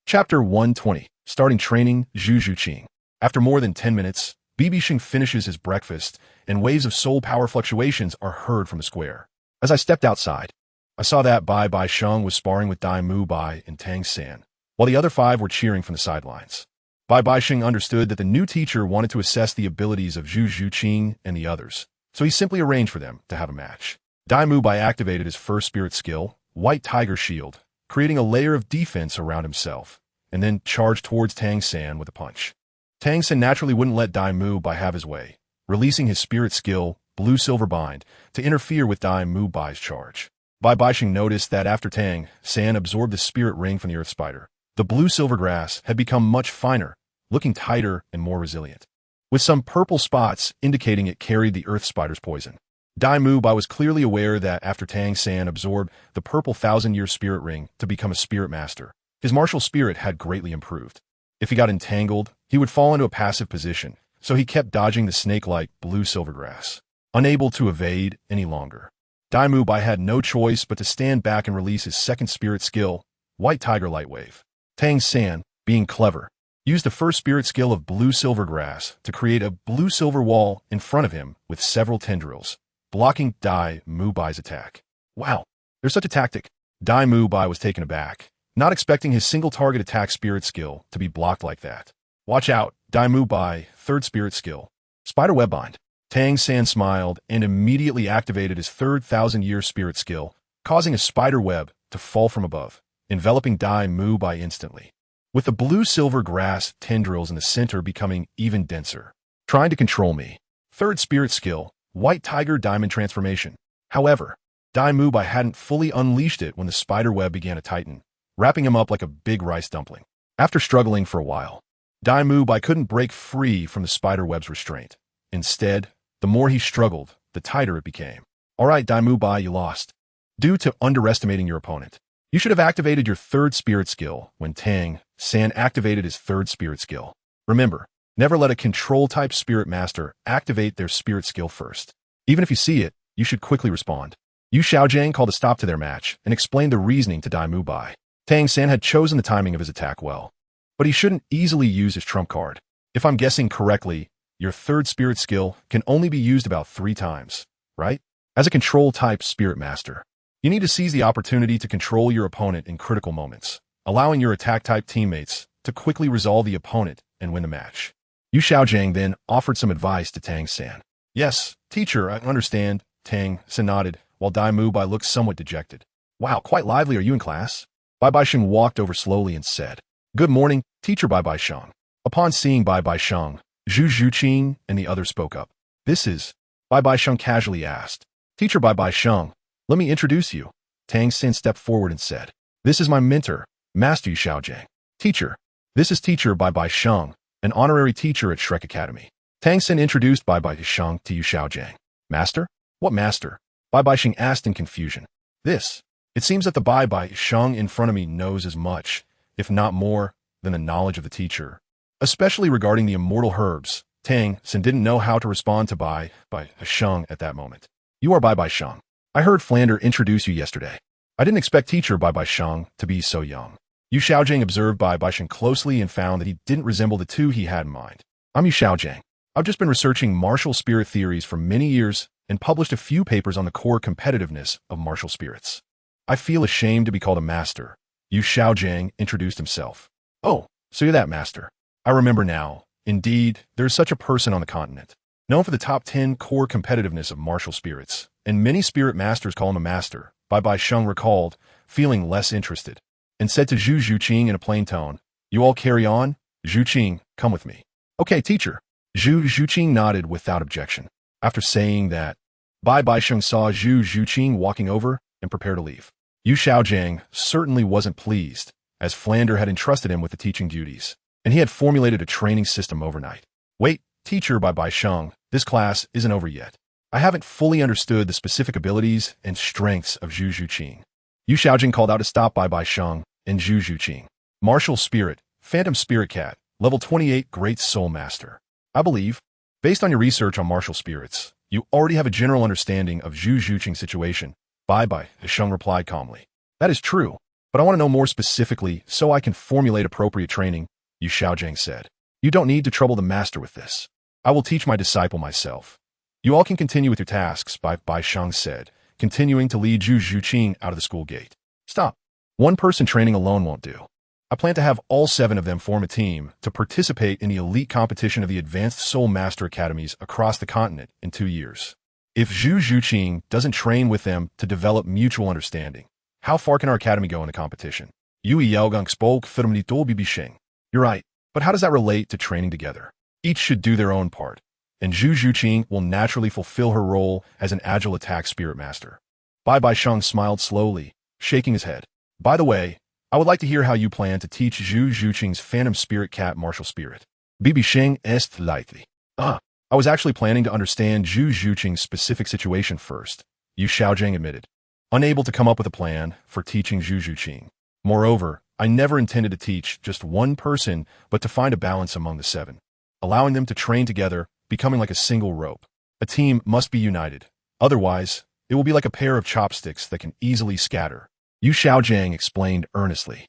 Chapter 120. Starting training, Zhu Zhuqing. After more than 10 minutes, BibiSheng finishes his breakfast, and waves of soul power fluctuations are heard from the square. As I stepped outside, I saw that BibiSheng was sparring with Dalu Bai and Tang San, while the other 5 were cheering from the sidelines. BibiSheng understood that the new teacher wanted to assess the abilities of Zhu Zhuqing and the others, so he simply arranged for them to have a match. Dalu Bai activated his first spirit skill, White Tiger Shield, creating a layer of defense around himself, and then charged towards Tang San with a punch. Tang San naturally wouldn't let Dalu Bai have his way, releasing his spirit skill, Blue Silver Bind, to interfere with Dalu Bai's charge. BibiSheng noticed that after Tang San absorbed the spirit ring from the earth spider, the blue silver grass had become much finer, looking tighter and more resilient, with some purple spots indicating it carried the earth spider's poison. Dalu Bai was clearly aware that after Tang San absorbed the purple 1,000-year spirit ring to become a spirit master, his martial spirit had greatly improved. If he got entangled, he would fall into a passive position, so he kept dodging the snake-like blue silver grass, unable to evade any longer. Dalu Bai had no choice but to stand back and release his second spirit skill, White Tiger Light Wave. Tang San, being clever, used the first spirit skill of blue silver grass to create a blue silver wall in front of him with several tendrils, blocking Dalu Bai's attack. Wow, there's such a tactic. Dalu Bai was taken aback, not expecting his single target attack spirit skill to be blocked like that. Watch out, Dalu Bai, third spirit skill, Spider Web Bind. Tang San smiled and immediately activated his third 1,000-year spirit skill, causing a spider web to fall from above, enveloping Dalu Bai instantly, with the blue-silver grass tendrils in the center becoming even denser. Trying to control me. Third spirit skill, White Tiger Diamond Transformation. However, Dalu Bai hadn't fully unleashed it when the spider web began to tighten, wrapping him up like a big rice dumpling. After struggling for a while, Dalu Bai couldn't break free from the spider web's restraint. Instead, the more he struggled, the tighter it became. All right, Dalu Bai, you lost. Due to underestimating your opponent, you should have activated your third spirit skill when Tang San activated his third spirit skill. Remember, never let a control-type spirit master activate their spirit skill first. Even if you see it, you should quickly respond. Yu Xiaojiang called a stop to their match and explained the reasoning to Dalu Bai. Tang San had chosen the timing of his attack well, but he shouldn't easily use his trump card. If I'm guessing correctly, your third spirit skill can only be used about 3 times, right? As a control-type spirit master, you need to seize the opportunity to control your opponent in critical moments, allowing your attack-type teammates to quickly resolve the opponent and win the match. Yu Xiaojiang then offered some advice to Tang San. Yes, teacher, I understand, Tang San nodded, while Dalu Bai looked somewhat dejected. Wow, quite lively, are you in class? BibiSheng walked over slowly and said, Good morning, teacher BibiSheng. Upon seeing BibiSheng, Zhu Zhuqing and the others spoke up. This is, BibiSheng casually asked. Teacher BibiSheng, let me introduce you. Tang San stepped forward and said, This is my mentor, Master Yu Xiaojiang. Teacher, this is teacher BibiSheng, an honorary teacher at Shrek Academy. Tang San introduced BibiSheng to Yu Xiaojiang. Master? What master? BibiSheng asked in confusion. This. It seems that the BibiSheng in front of me knows as much, if not more, than the knowledge of the teacher. Especially regarding the immortal herbs, Tang San didn't know how to respond to BibiSheng at that moment. You are BibiSheng. I heard Flander introduce you yesterday. I didn't expect teacher BibiSheng to be so young. Yu Xiaojiang observed BibiSheng closely and found that he didn't resemble the two he had in mind. I'm Yu Xiaojiang. I've just been researching martial spirit theories for many years and published a few papers on the core competitiveness of martial spirits. I feel ashamed to be called a master. Yu Xiaojiang introduced himself. Oh, so you're that master. I remember now. Indeed, there is such a person on the continent, known for the top 10 core competitiveness of martial spirits, and many spirit masters call him a master. BibiSheng recalled, feeling less interested, and said to Zhu Zhuqing in a plain tone, You all carry on? Zhuqing, come with me. Okay, teacher. Zhu Zhuqing nodded without objection. After saying that, BibiSheng saw Zhu Zhuqing walking over and prepared to leave. Yu Xiaojiang certainly wasn't pleased, as Flander had entrusted him with the teaching duties, and he had formulated a training system overnight. Wait, teacher BibiSheng, this class isn't over yet. I haven't fully understood the specific abilities and strengths of Zhu Zhuqing. Yu Xiaojiang called out to stop BibiSheng and Zhu Zhuqing. Martial Spirit, Phantom Spirit Cat, Level 28 Great Soul Master. I believe, based on your research on martial spirits, you already have a general understanding of Zhu Zhuqing's situation. BibiSheng replied calmly. That is true, but I want to know more specifically so I can formulate appropriate training, Yu Xiaojiang said. You don't need to trouble the master with this. I will teach my disciple myself. You all can continue with your tasks, BibiSheng said, continuing to lead Zhu Zhuqing out of the school gate. Stop. One person training alone won't do. I plan to have all 7 of them form a team to participate in the elite competition of the Advanced Soul Master Academies across the continent in 2 years. If Zhu Zhuqing doesn't train with them to develop mutual understanding, how far can our academy go in the competition? Yui Yaogang spoke firmly to BibiSheng. You're right, but how does that relate to training together? Each should do their own part, and Zhu Zhuqing will naturally fulfill her role as an agile attack spirit master. BibiSheng smiled slowly, shaking his head. By the way, I would like to hear how you plan to teach Zhu Zhuqing's Phantom Spirit Cat martial spirit. BibiSheng est lightly. I was actually planning to understand Zhu Zhuqing's specific situation first, Yu Xiaojing admitted, unable to come up with a plan for teaching Zhu Zhuqing. Moreover, I never intended to teach just one person, but to find a balance among the 7, allowing them to train together, becoming like a single rope. A team must be united. Otherwise, it will be like a pair of chopsticks that can easily scatter. Yu Xiaojing explained earnestly.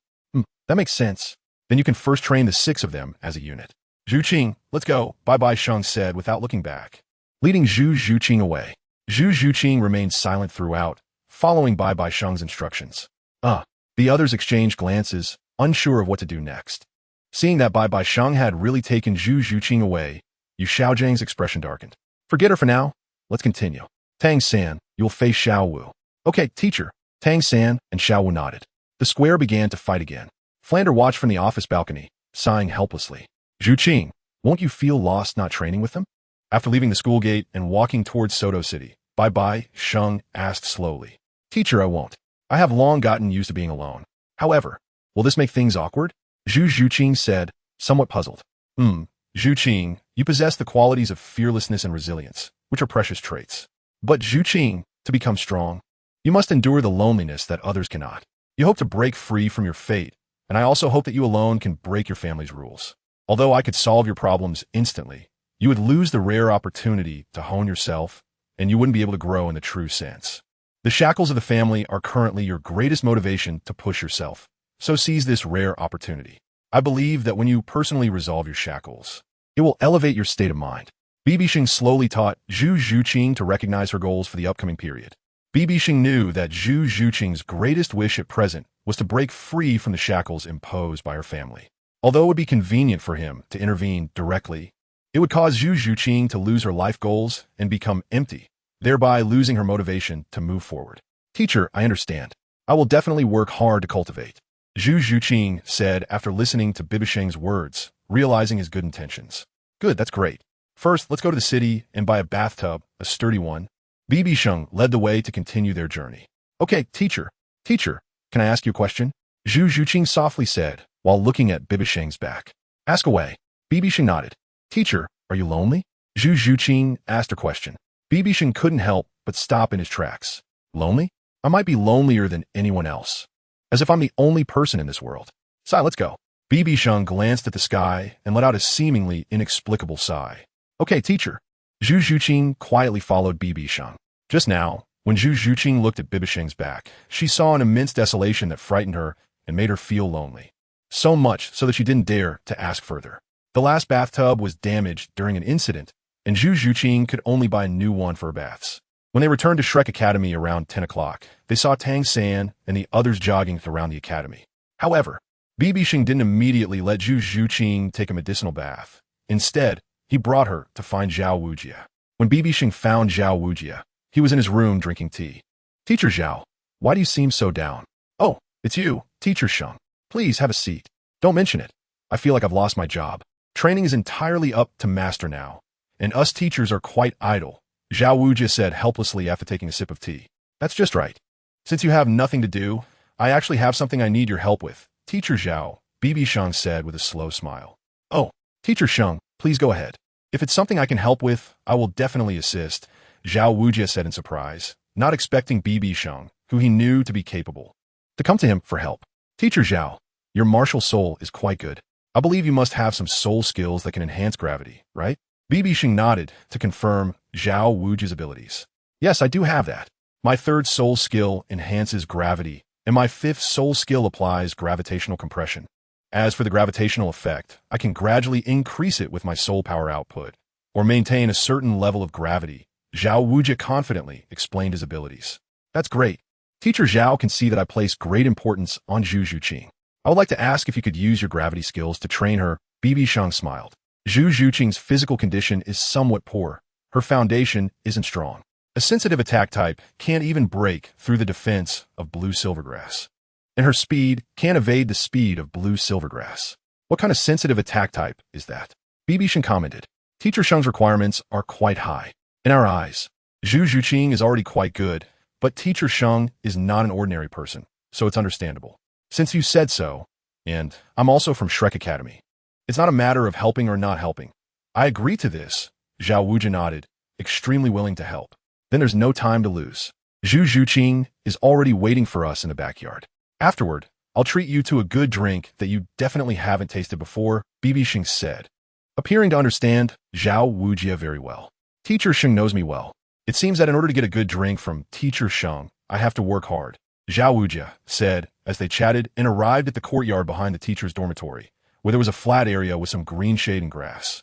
That makes sense. Then you can first train the 6 of them as a unit. Zhuqing, let's go, BibiSheng said without looking back, leading Zhu Zhuqing away. Zhu Zhuqing remained silent throughout, following BibiSheng's instructions. The others exchanged glances, unsure of what to do next. Seeing that BibiSheng had really taken Zhu Zhuqing away, Yu Xiaojing's expression darkened. Forget her for now. Let's continue. Tang San, you'll face Xiao Wu. Okay, teacher. Tang San and Xiao Wu nodded. The square began to fight again. Flander watched from the office balcony, sighing helplessly. Zhuqing, won't you feel lost not training with them? After leaving the school gate and walking towards Soto City, BibiSheng asked slowly. Teacher, I won't. I have long gotten used to being alone. However, will this make things awkward? Zhu Zhuqing said, somewhat puzzled. Zhuqing, you possess the qualities of fearlessness and resilience, which are precious traits. But Zhuqing, to become strong, you must endure the loneliness that others cannot. You hope to break free from your fate, and I also hope that you alone can break your family's rules. Although I could solve your problems instantly, you would lose the rare opportunity to hone yourself, and you wouldn't be able to grow in the true sense. The shackles of the family are currently your greatest motivation to push yourself, so seize this rare opportunity. I believe that when you personally resolve your shackles, it will elevate your state of mind. BibiSheng slowly taught Zhu Zhuqing to recognize her goals for the upcoming period. BibiSheng knew that Zhu Zhuqing's greatest wish at present was to break free from the shackles imposed by her family. Although it would be convenient for him to intervene directly, it would cause Zhu Zhuqing to lose her life goals and become empty, thereby losing her motivation to move forward. Teacher, I understand. I will definitely work hard to cultivate. Zhu Zhuqing said after listening to BibiSheng's words, realizing his good intentions. Good, that's great. First, let's go to the city and buy a bathtub, a sturdy one. BibiSheng led the way to continue their journey. Okay, teacher, can I ask you a question? Zhu Zhuqing softly said, while looking at BibiSheng's back. Ask away. BibiSheng nodded. Teacher, are you lonely? Zhu Zhuqing asked a question. BibiSheng couldn't help but stop in his tracks. Lonely? I might be lonelier than anyone else. As if I'm the only person in this world. Sigh, let's go. BibiSheng glanced at the sky and let out a seemingly inexplicable sigh. Okay, teacher. Zhu Zhuqing quietly followed BibiSheng. Just now, when Zhu Zhuqing looked at BibiSheng's back, she saw an immense desolation that frightened her and made her feel lonely. So much so that she didn't dare to ask further. The last bathtub was damaged during an incident, and Zhu Zhuqing could only buy a new one for her baths. When they returned to Shrek Academy around 10 o'clock, they saw Tang San and the others jogging around the academy. However, BibiSheng didn't immediately let Zhu Zhuqing take a medicinal bath. Instead, he brought her to find Zhao Wujia. When BibiSheng found Zhao Wujia, he was in his room drinking tea. Teacher Zhao, why do you seem so down? Oh, it's you, Teacher Sheng. Please have a seat. Don't mention it. I feel like I've lost my job. Training is entirely up to master now, and us teachers are quite idle, Zhao Wujia said helplessly after taking a sip of tea. That's just right. Since you have nothing to do, I actually have something I need your help with. Teacher Zhao, BibiSheng said with a slow smile. Oh, Teacher Sheng, please go ahead. If it's something I can help with, I will definitely assist, Zhao Wujia said in surprise, not expecting BibiSheng, who he knew to be capable, to come to him for help. Teacher Zhao, your martial soul is quite good. I believe you must have some soul skills that can enhance gravity, right? BibiSheng nodded to confirm Zhao Wujia's abilities. Yes, I do have that. My third soul skill enhances gravity, and my fifth soul skill applies gravitational compression. As for the gravitational effect, I can gradually increase it with my soul power output, or maintain a certain level of gravity. Zhao Wujia confidently explained his abilities. That's great. Teacher Zhao can see that I place great importance on Zhu Zhuqing. I would like to ask if you could use your gravity skills to train her. BibiSheng smiled. Zhu Zhuqing's physical condition is somewhat poor. Her foundation isn't strong. A sensitive attack type can't even break through the defense of blue silvergrass. And her speed can't evade the speed of blue silvergrass. What kind of sensitive attack type is that? BibiSheng commented. Teacher Sheng's requirements are quite high. In our eyes, Zhu Zhuqing is already quite good, but Teacher Sheng is not an ordinary person, so it's understandable. Since you said so, and I'm also from Shrek Academy, it's not a matter of helping or not helping. I agree to this. Zhao Wujia nodded, extremely willing to help. Then there's no time to lose. Zhu Zhuqing is already waiting for us in the backyard. Afterward, I'll treat you to a good drink that you definitely haven't tasted before, BibiSheng said. Appearing to understand Zhao Wujia very well. Teacher Sheng knows me well. It seems that in order to get a good drink from Teacher Sheng, I have to work hard. Zhao Wujia said as they chatted and arrived at the courtyard behind the teacher's dormitory, where there was a flat area with some green shade and grass.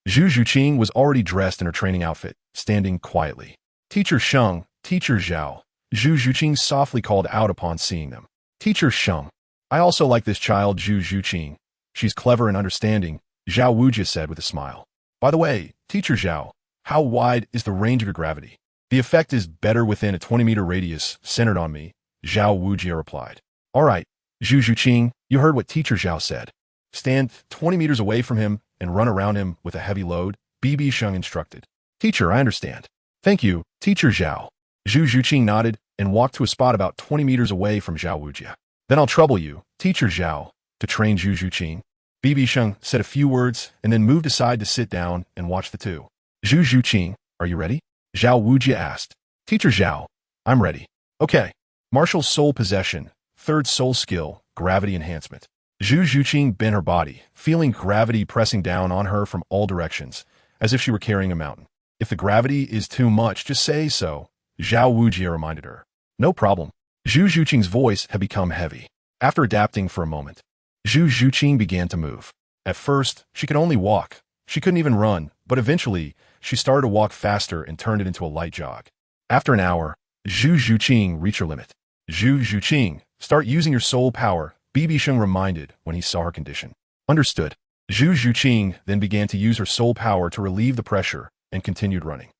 Zhu Zhuqing was already dressed in her training outfit, standing quietly. Teacher Sheng, Teacher Zhao, Zhu Zhuqing softly called out upon seeing them. Teacher Sheng, I also like this child Zhu Zhuqing. She's clever and understanding, Zhao Wujia said with a smile. By the way, Teacher Zhao, how wide is the range of your gravity? The effect is better within a 20-meter radius centered on me, Zhao Wujia replied. All right, Zhu Zhuqing, you heard what Teacher Zhao said. Stand 20 meters away from him and run around him with a heavy load, BibiSheng instructed. Teacher, I understand. Thank you, Teacher Zhao. Zhu Zhuqing nodded and walked to a spot about 20 meters away from Zhao Wujia. Then I'll trouble you, Teacher Zhao, to train Zhu Zhuqing. BibiSheng said a few words and then moved aside to sit down and watch the two. Zhu Zhuqing, are you ready? Zhao Wujia asked. Teacher Zhao, I'm ready. Okay. Martial soul possession, third soul skill, gravity enhancement. Zhu Zhuqing bent her body, feeling gravity pressing down on her from all directions, as if she were carrying a mountain. If the gravity is too much, just say so, Zhao Wujia reminded her. No problem. Zhu Zhuqing's voice had become heavy. After adapting for a moment, Zhu Zhuqing began to move. At first, she could only walk. She couldn't even run, but eventually, she started to walk faster and turned it into a light jog. After an hour, Zhu Zhuqing reached her limit. Zhu Zhuqing, start using your soul power, BibiSheng reminded when he saw her condition. Understood. Zhu Zhuqing then began to use her soul power to relieve the pressure and continued running.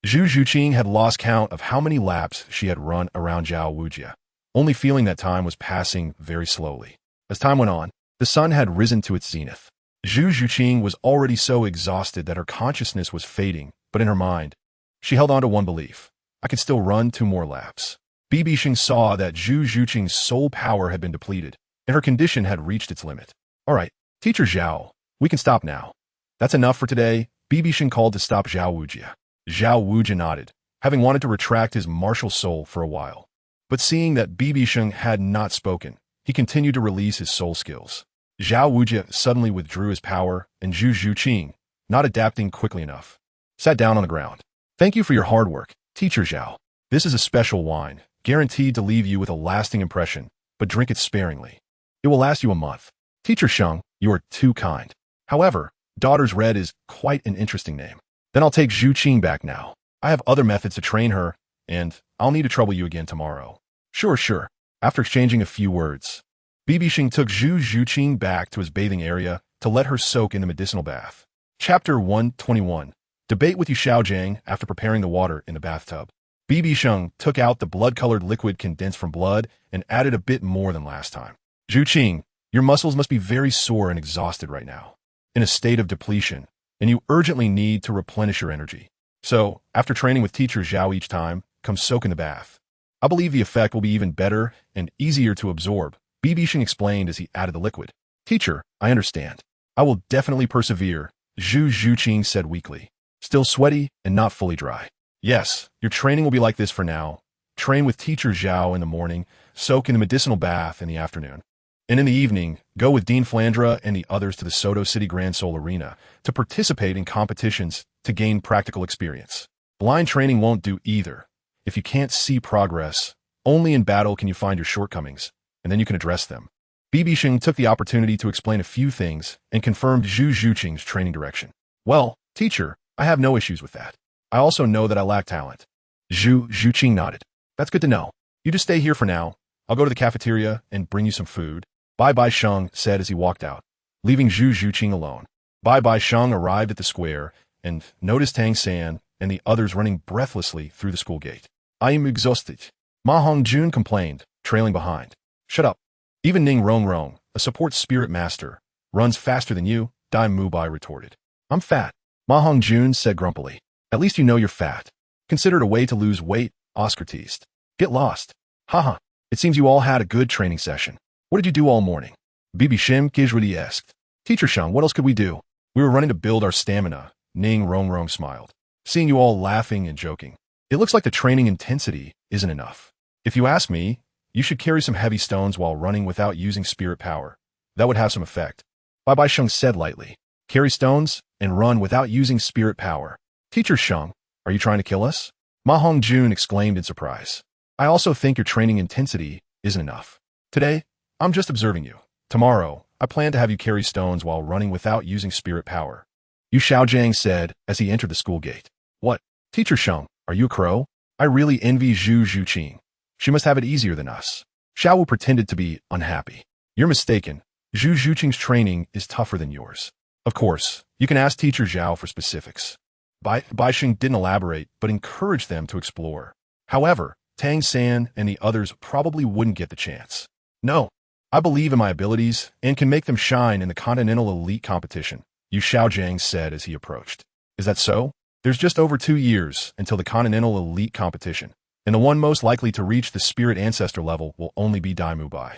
Zhu Zhuqing had lost count of how many laps she had run around Zhao Wujia, only feeling that time was passing very slowly. As time went on, the sun had risen to its zenith. Zhu Zhuqing was already so exhausted that her consciousness was fading, but in her mind, she held on to one belief. I can still run 2 more laps. BibiSheng saw that Zhu Zhuqing's soul power had been depleted, and her condition had reached its limit. All right, Teacher Zhao, we can stop now. That's enough for today, BibiSheng called to stop Zhao Wujia. Zhao Wujia nodded, having wanted to retract his martial soul for a while. But seeing that BibiSheng had not spoken, he continued to release his soul skills. Zhao Wujia suddenly withdrew his power, and Zhu Zhuqing, not adapting quickly enough, sat down on the ground. Thank you for your hard work, Teacher Zhao. This is a special wine, guaranteed to leave you with a lasting impression, but drink it sparingly. It will last you a month. Teacher Sheng, you are too kind. However, Daughter's Red is quite an interesting name. Then I'll take Zhu Qing back now. I have other methods to train her, and I'll need to trouble you again tomorrow. Sure. After exchanging a few words, BibiSheng took Zhu Zhuqing back to his bathing area to let her soak in the medicinal bath. Chapter 121. Debate with Yu Xiaojiang after preparing the water in the bathtub. BibiSheng took out the blood-colored liquid condensed from blood and added a bit more than last time. Zhu Qing, your muscles must be very sore and exhausted right now, in a state of depletion, and you urgently need to replenish your energy. So, after training with Teacher Zhao each time, come soak in the bath. I believe the effect will be even better and easier to absorb, BibiSheng explained as he added the liquid. Teacher, I understand. I will definitely persevere, Zhu Zhuqing said weakly, still sweaty and not fully dry. Yes, your training will be like this for now. Train with Teacher Zhao in the morning, soak in the medicinal bath in the afternoon. And in the evening, go with Dean Flandra and the others to the Soto City Grand Soul Arena to participate in competitions to gain practical experience. Blind training won't do either. If you can't see progress, only in battle can you find your shortcomings, and then you can address them. BibiSheng took the opportunity to explain a few things and confirmed Zhu Zhuqing's training direction. Well, teacher, I have no issues with that. I also know that I lack talent. Zhu Zhuqing nodded. That's good to know. You just stay here for now. I'll go to the cafeteria and bring you some food. BibiSheng said as he walked out, leaving Zhu Zhuqing alone. BibiSheng arrived at the square and noticed Tang San and the others running breathlessly through the school gate. I am exhausted, Ma Hongjun complained, trailing behind. Shut up. Even Ning Rongrong, a support spirit master, runs faster than you, Dai Mubai retorted. I'm fat, Ma Hongjun said grumpily. At least you know you're fat. Consider it a way to lose weight, Oscar teased. Get lost. Haha. It seems you all had a good training session. What did you do all morning? BibiSheng Gizrudi asked. Teacher Shang, what else could we do? We were running to build our stamina, Ning Rongrong smiled. Seeing you all laughing and joking. It looks like the training intensity isn't enough. If you ask me, you should carry some heavy stones while running without using spirit power. That would have some effect. BibiSheng said lightly. Carry stones and run without using spirit power. Teacher Shang, are you trying to kill us? Ma Hongjun exclaimed in surprise. I also think your training intensity isn't enough. Today, I'm just observing you. Tomorrow, I plan to have you carry stones while running without using spirit power. Yu Xiaojiang said as he entered the school gate. What? Teacher Sheng, are you a crow? I really envy Zhu Zhuqing. She must have it easier than us. Xiao Wu pretended to be unhappy. You're mistaken. Zhu Zhuqing's training is tougher than yours. Of course, you can ask Teacher Zhao for specifics. BibiSheng didn't elaborate, but encouraged them to explore. However, Tang San and the others probably wouldn't get the chance. No, I believe in my abilities and can make them shine in the Continental Elite competition, Yu Xiaojiang said as he approached. Is that so? There's just over 2 years until the Continental Elite competition, and the one most likely to reach the Spirit Ancestor level will only be Dai Mubai.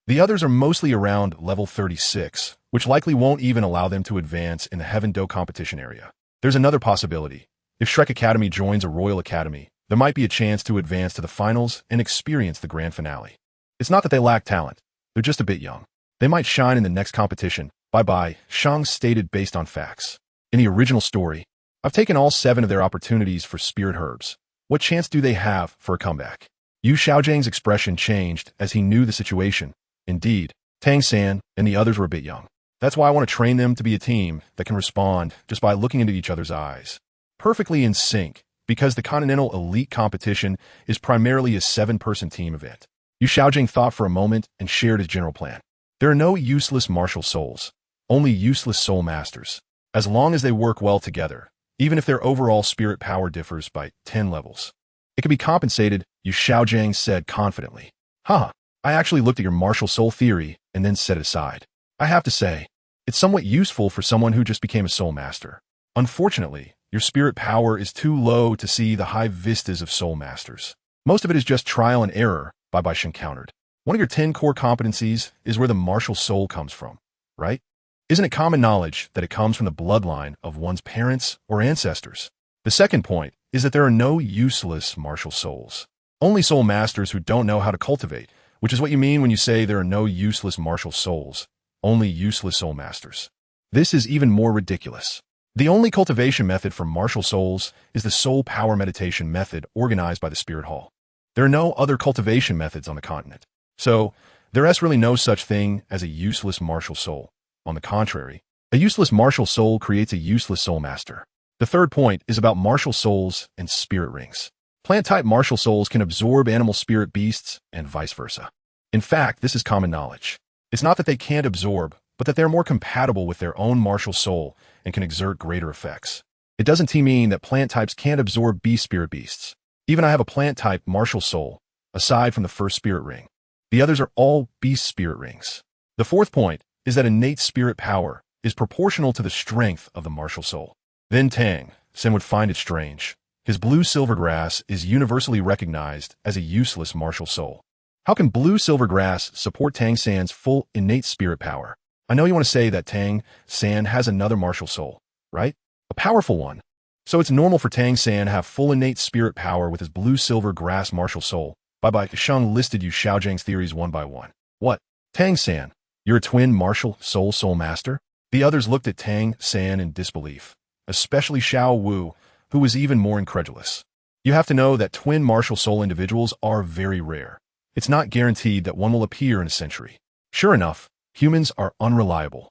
The others are mostly around level 36, which likely won't even allow them to advance in the Heaven Do competition area. There's another possibility. If Shrek Academy joins a Royal Academy, there might be a chance to advance to the finals and experience the grand finale. It's not that they lack talent. They're just a bit young. They might shine in the next competition. BibiSheng stated based on facts. In the original story, I've taken all 7 of their opportunities for spirit herbs. What chance do they have for a comeback? Yu Xiaojiang's expression changed as he knew the situation. Indeed, Tang San and the others were a bit young. That's why I want to train them to be a team that can respond just by looking into each other's eyes. Perfectly in sync, because the Continental Elite competition is primarily a 7-person team event. Yu Xiaojiang thought for a moment and shared his general plan. There are no useless martial souls, only useless soul masters. As long as they work well together, even if their overall spirit power differs by 10 levels. It can be compensated, Yu Xiaojiang said confidently. Haha, I actually looked at your martial soul theory and then set it aside. I have to say, it's somewhat useful for someone who just became a soul master. Unfortunately, your spirit power is too low to see the high vistas of soul masters. Most of it is just trial and error, BibiSheng countered. One of your 10 core competencies is where the martial soul comes from, right? Isn't it common knowledge that it comes from the bloodline of one's parents or ancestors? The second point is that there are no useless martial souls. Only soul masters who don't know how to cultivate, which is what you mean when you say there are no useless martial souls, only useless soul masters. This is even more ridiculous. The only cultivation method for martial souls is the soul power meditation method organized by the Spirit Hall. There are no other cultivation methods on the continent. So, there is really no such thing as a useless martial soul. On the contrary, a useless martial soul creates a useless soul master. The third point is about martial souls and spirit rings. Plant-type martial souls can absorb animal spirit beasts and vice versa. In fact, this is common knowledge. It's not that they can't absorb, but that they're more compatible with their own martial soul and can exert greater effects. It doesn't mean that plant types can't absorb beast spirit beasts. Even I have a plant-type martial soul, aside from the first spirit ring. The others are all beast spirit rings. The fourth point is that innate spirit power is proportional to the strength of the martial soul. Then Tang San would find it strange. His blue silver grass is universally recognized as a useless martial soul. How can blue silver grass support Tang San's full innate spirit power? I know you want to say that Tang San has another martial soul, right? A powerful one. So it's normal for Tang San to have full innate spirit power with his blue silver grass martial soul. BibiSheng listed Yu Xiaojiang's theories one by one. What? Tang San, you're a twin martial soul master? The others looked at Tang San in disbelief, especially Xiao Wu, who was even more incredulous. You have to know that twin martial soul individuals are very rare. It's not guaranteed that one will appear in a century. Sure enough, humans are unreliable.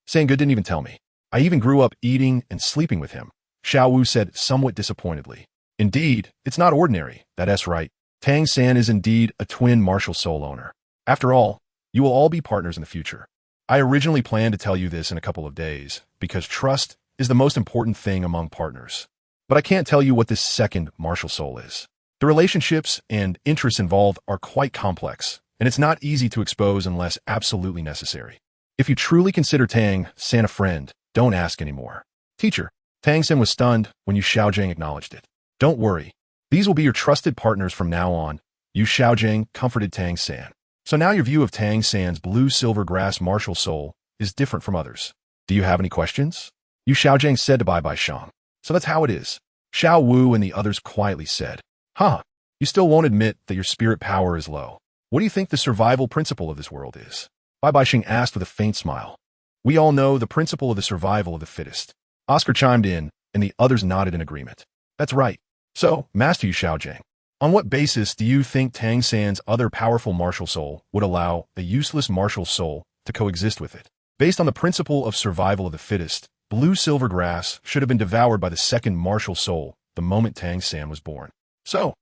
Sangood didn't even tell me. I even grew up eating and sleeping with him, Xiao Wu said somewhat disappointedly. Indeed, it's not ordinary, that's right. Tang San is indeed a twin martial soul owner. After all, you will all be partners in the future. I originally planned to tell you this in a couple of days, because trust is the most important thing among partners. But I can't tell you what this second martial soul is. The relationships and interests involved are quite complex, and it's not easy to expose unless absolutely necessary. If you truly consider Tang San a friend, don't ask anymore. Teacher, Tang San was stunned when Yu Xiaojing acknowledged it. Don't worry. These will be your trusted partners from now on. Yu Xiaojing comforted Tang San. So now your view of Tang San's blue-silver grass martial soul is different from others. Do you have any questions? Yu Xiaojing said to BibiSheng. So that's how it is. Xiao Wu and the others quietly said. Huh, you still won't admit that your spirit power is low. What do you think the survival principle of this world is? BibiSheng asked with a faint smile. We all know the principle of the survival of the fittest. Oscar chimed in, and the others nodded in agreement. That's right. So, Master Yu Xiaojing, on what basis do you think Tang San's other powerful martial soul would allow a useless martial soul to coexist with it? Based on the principle of survival of the fittest, blue-silver grass should have been devoured by the second martial soul the moment Tang San was born. So,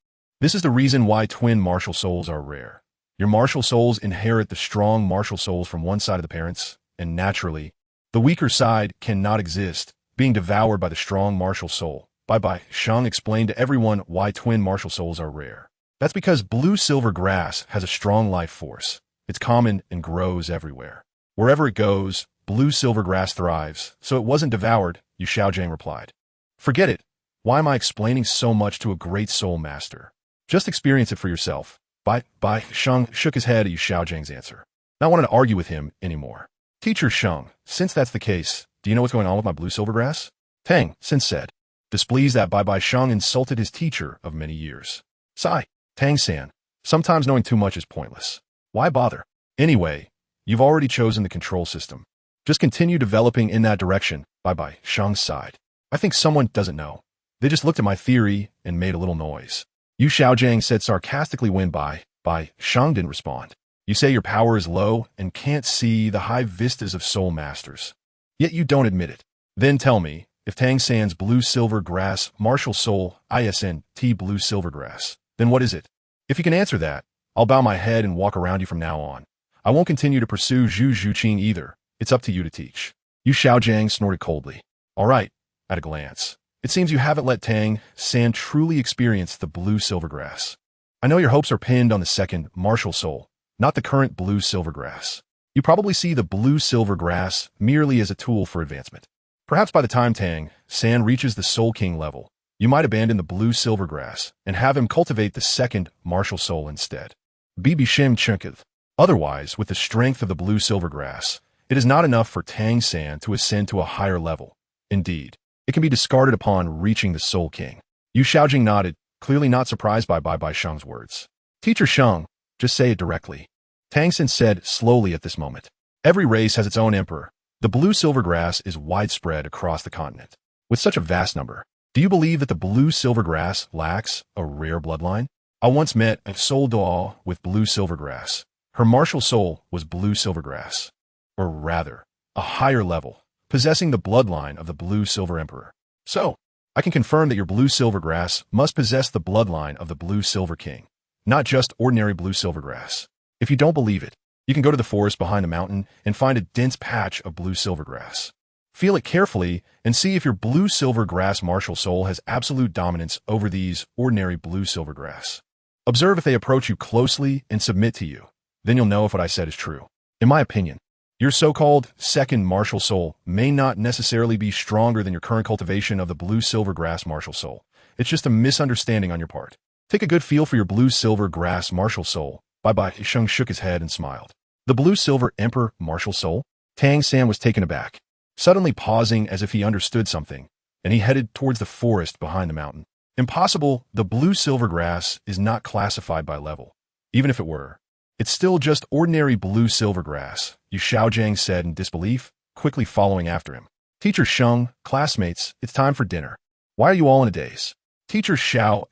this is the reason why twin martial souls are rare. Your martial souls inherit the strong martial souls from one side of the parents, and naturally, the weaker side cannot exist, being devoured by the strong martial soul. BibiSheng explained to everyone why twin martial souls are rare. That's because blue-silver grass has a strong life force. It's common and grows everywhere. Wherever it goes, blue-silver grass thrives, so it wasn't devoured, Yu Xiaojing replied. Forget it. Why am I explaining so much to a great soul master? Just experience it for yourself. BibiSheng shook his head at Yu Xiaojing's answer. Not wanting to argue with him anymore. Teacher Sheng, since that's the case, do you know what's going on with my blue-silver grass? Tang San said, displeased that BibiSheng insulted his teacher of many years. Sigh, Tang San, sometimes knowing too much is pointless. Why bother? Anyway, you've already chosen the control system. Just continue developing in that direction, BibiSheng sighed. I think someone doesn't know. They just looked at my theory and made a little noise. Yu Xiaojing said sarcastically when BibiSheng didn't respond. You say your power is low and can't see the high vistas of soul masters. Yet you don't admit it. Then tell me, if Tang San's blue-silver grass martial soul isn't blue-silver grass, then what is it? If you can answer that, I'll bow my head and walk around you from now on. I won't continue to pursue Zhu Zhuqing either. It's up to you to teach. Yu Xiaojing snorted coldly. All right, at a glance. It seems you haven't let Tang San truly experience the blue-silver grass. I know your hopes are pinned on the second martial soul, not the current blue-silver grass. You probably see the blue-silver grass merely as a tool for advancement. Perhaps by the time Tang San reaches the Soul King level, you might abandon the blue-silver grass and have him cultivate the second martial soul instead. BibiSheng chunketh. Otherwise, with the strength of the blue-silver grass, it is not enough for Tang San to ascend to a higher level. Indeed, it can be discarded upon reaching the Soul King. Yu Xiaojing nodded, clearly not surprised by BibiSheng's words. Teacher Sheng, just say it directly. Tang San said slowly at this moment. Every race has its own emperor. The blue-silver grass is widespread across the continent. With such a vast number, do you believe that the blue-silver grass lacks a rare bloodline? I once met a soul Douluo with blue-silver grass. Her martial soul was blue-silver grass. Or rather, a higher level, possessing the bloodline of the blue-silver emperor. So, I can confirm that your blue-silver grass must possess the bloodline of the blue-silver king, not just ordinary blue-silver grass. If you don't believe it, you can go to the forest behind the mountain and find a dense patch of blue-silver grass. Feel it carefully and see if your blue-silver grass martial soul has absolute dominance over these ordinary blue-silver grass. Observe if they approach you closely and submit to you. Then you'll know if what I said is true. In my opinion, your so-called second martial soul may not necessarily be stronger than your current cultivation of the blue-silver grass martial soul. It's just a misunderstanding on your part. Take a good feel for your blue-silver grass martial soul. BibiSheng shook his head and smiled. The blue-silver emperor martial soul? Tang San was taken aback, suddenly pausing as if he understood something, and he headed towards the forest behind the mountain. Impossible, the blue-silver grass is not classified by level. Even if it were, it's still just ordinary blue-silver grass, Yu Xiaojing said in disbelief, quickly following after him. Teacher Sheng, classmates, it's time for dinner. Why are you all in a daze? Teacher Xiao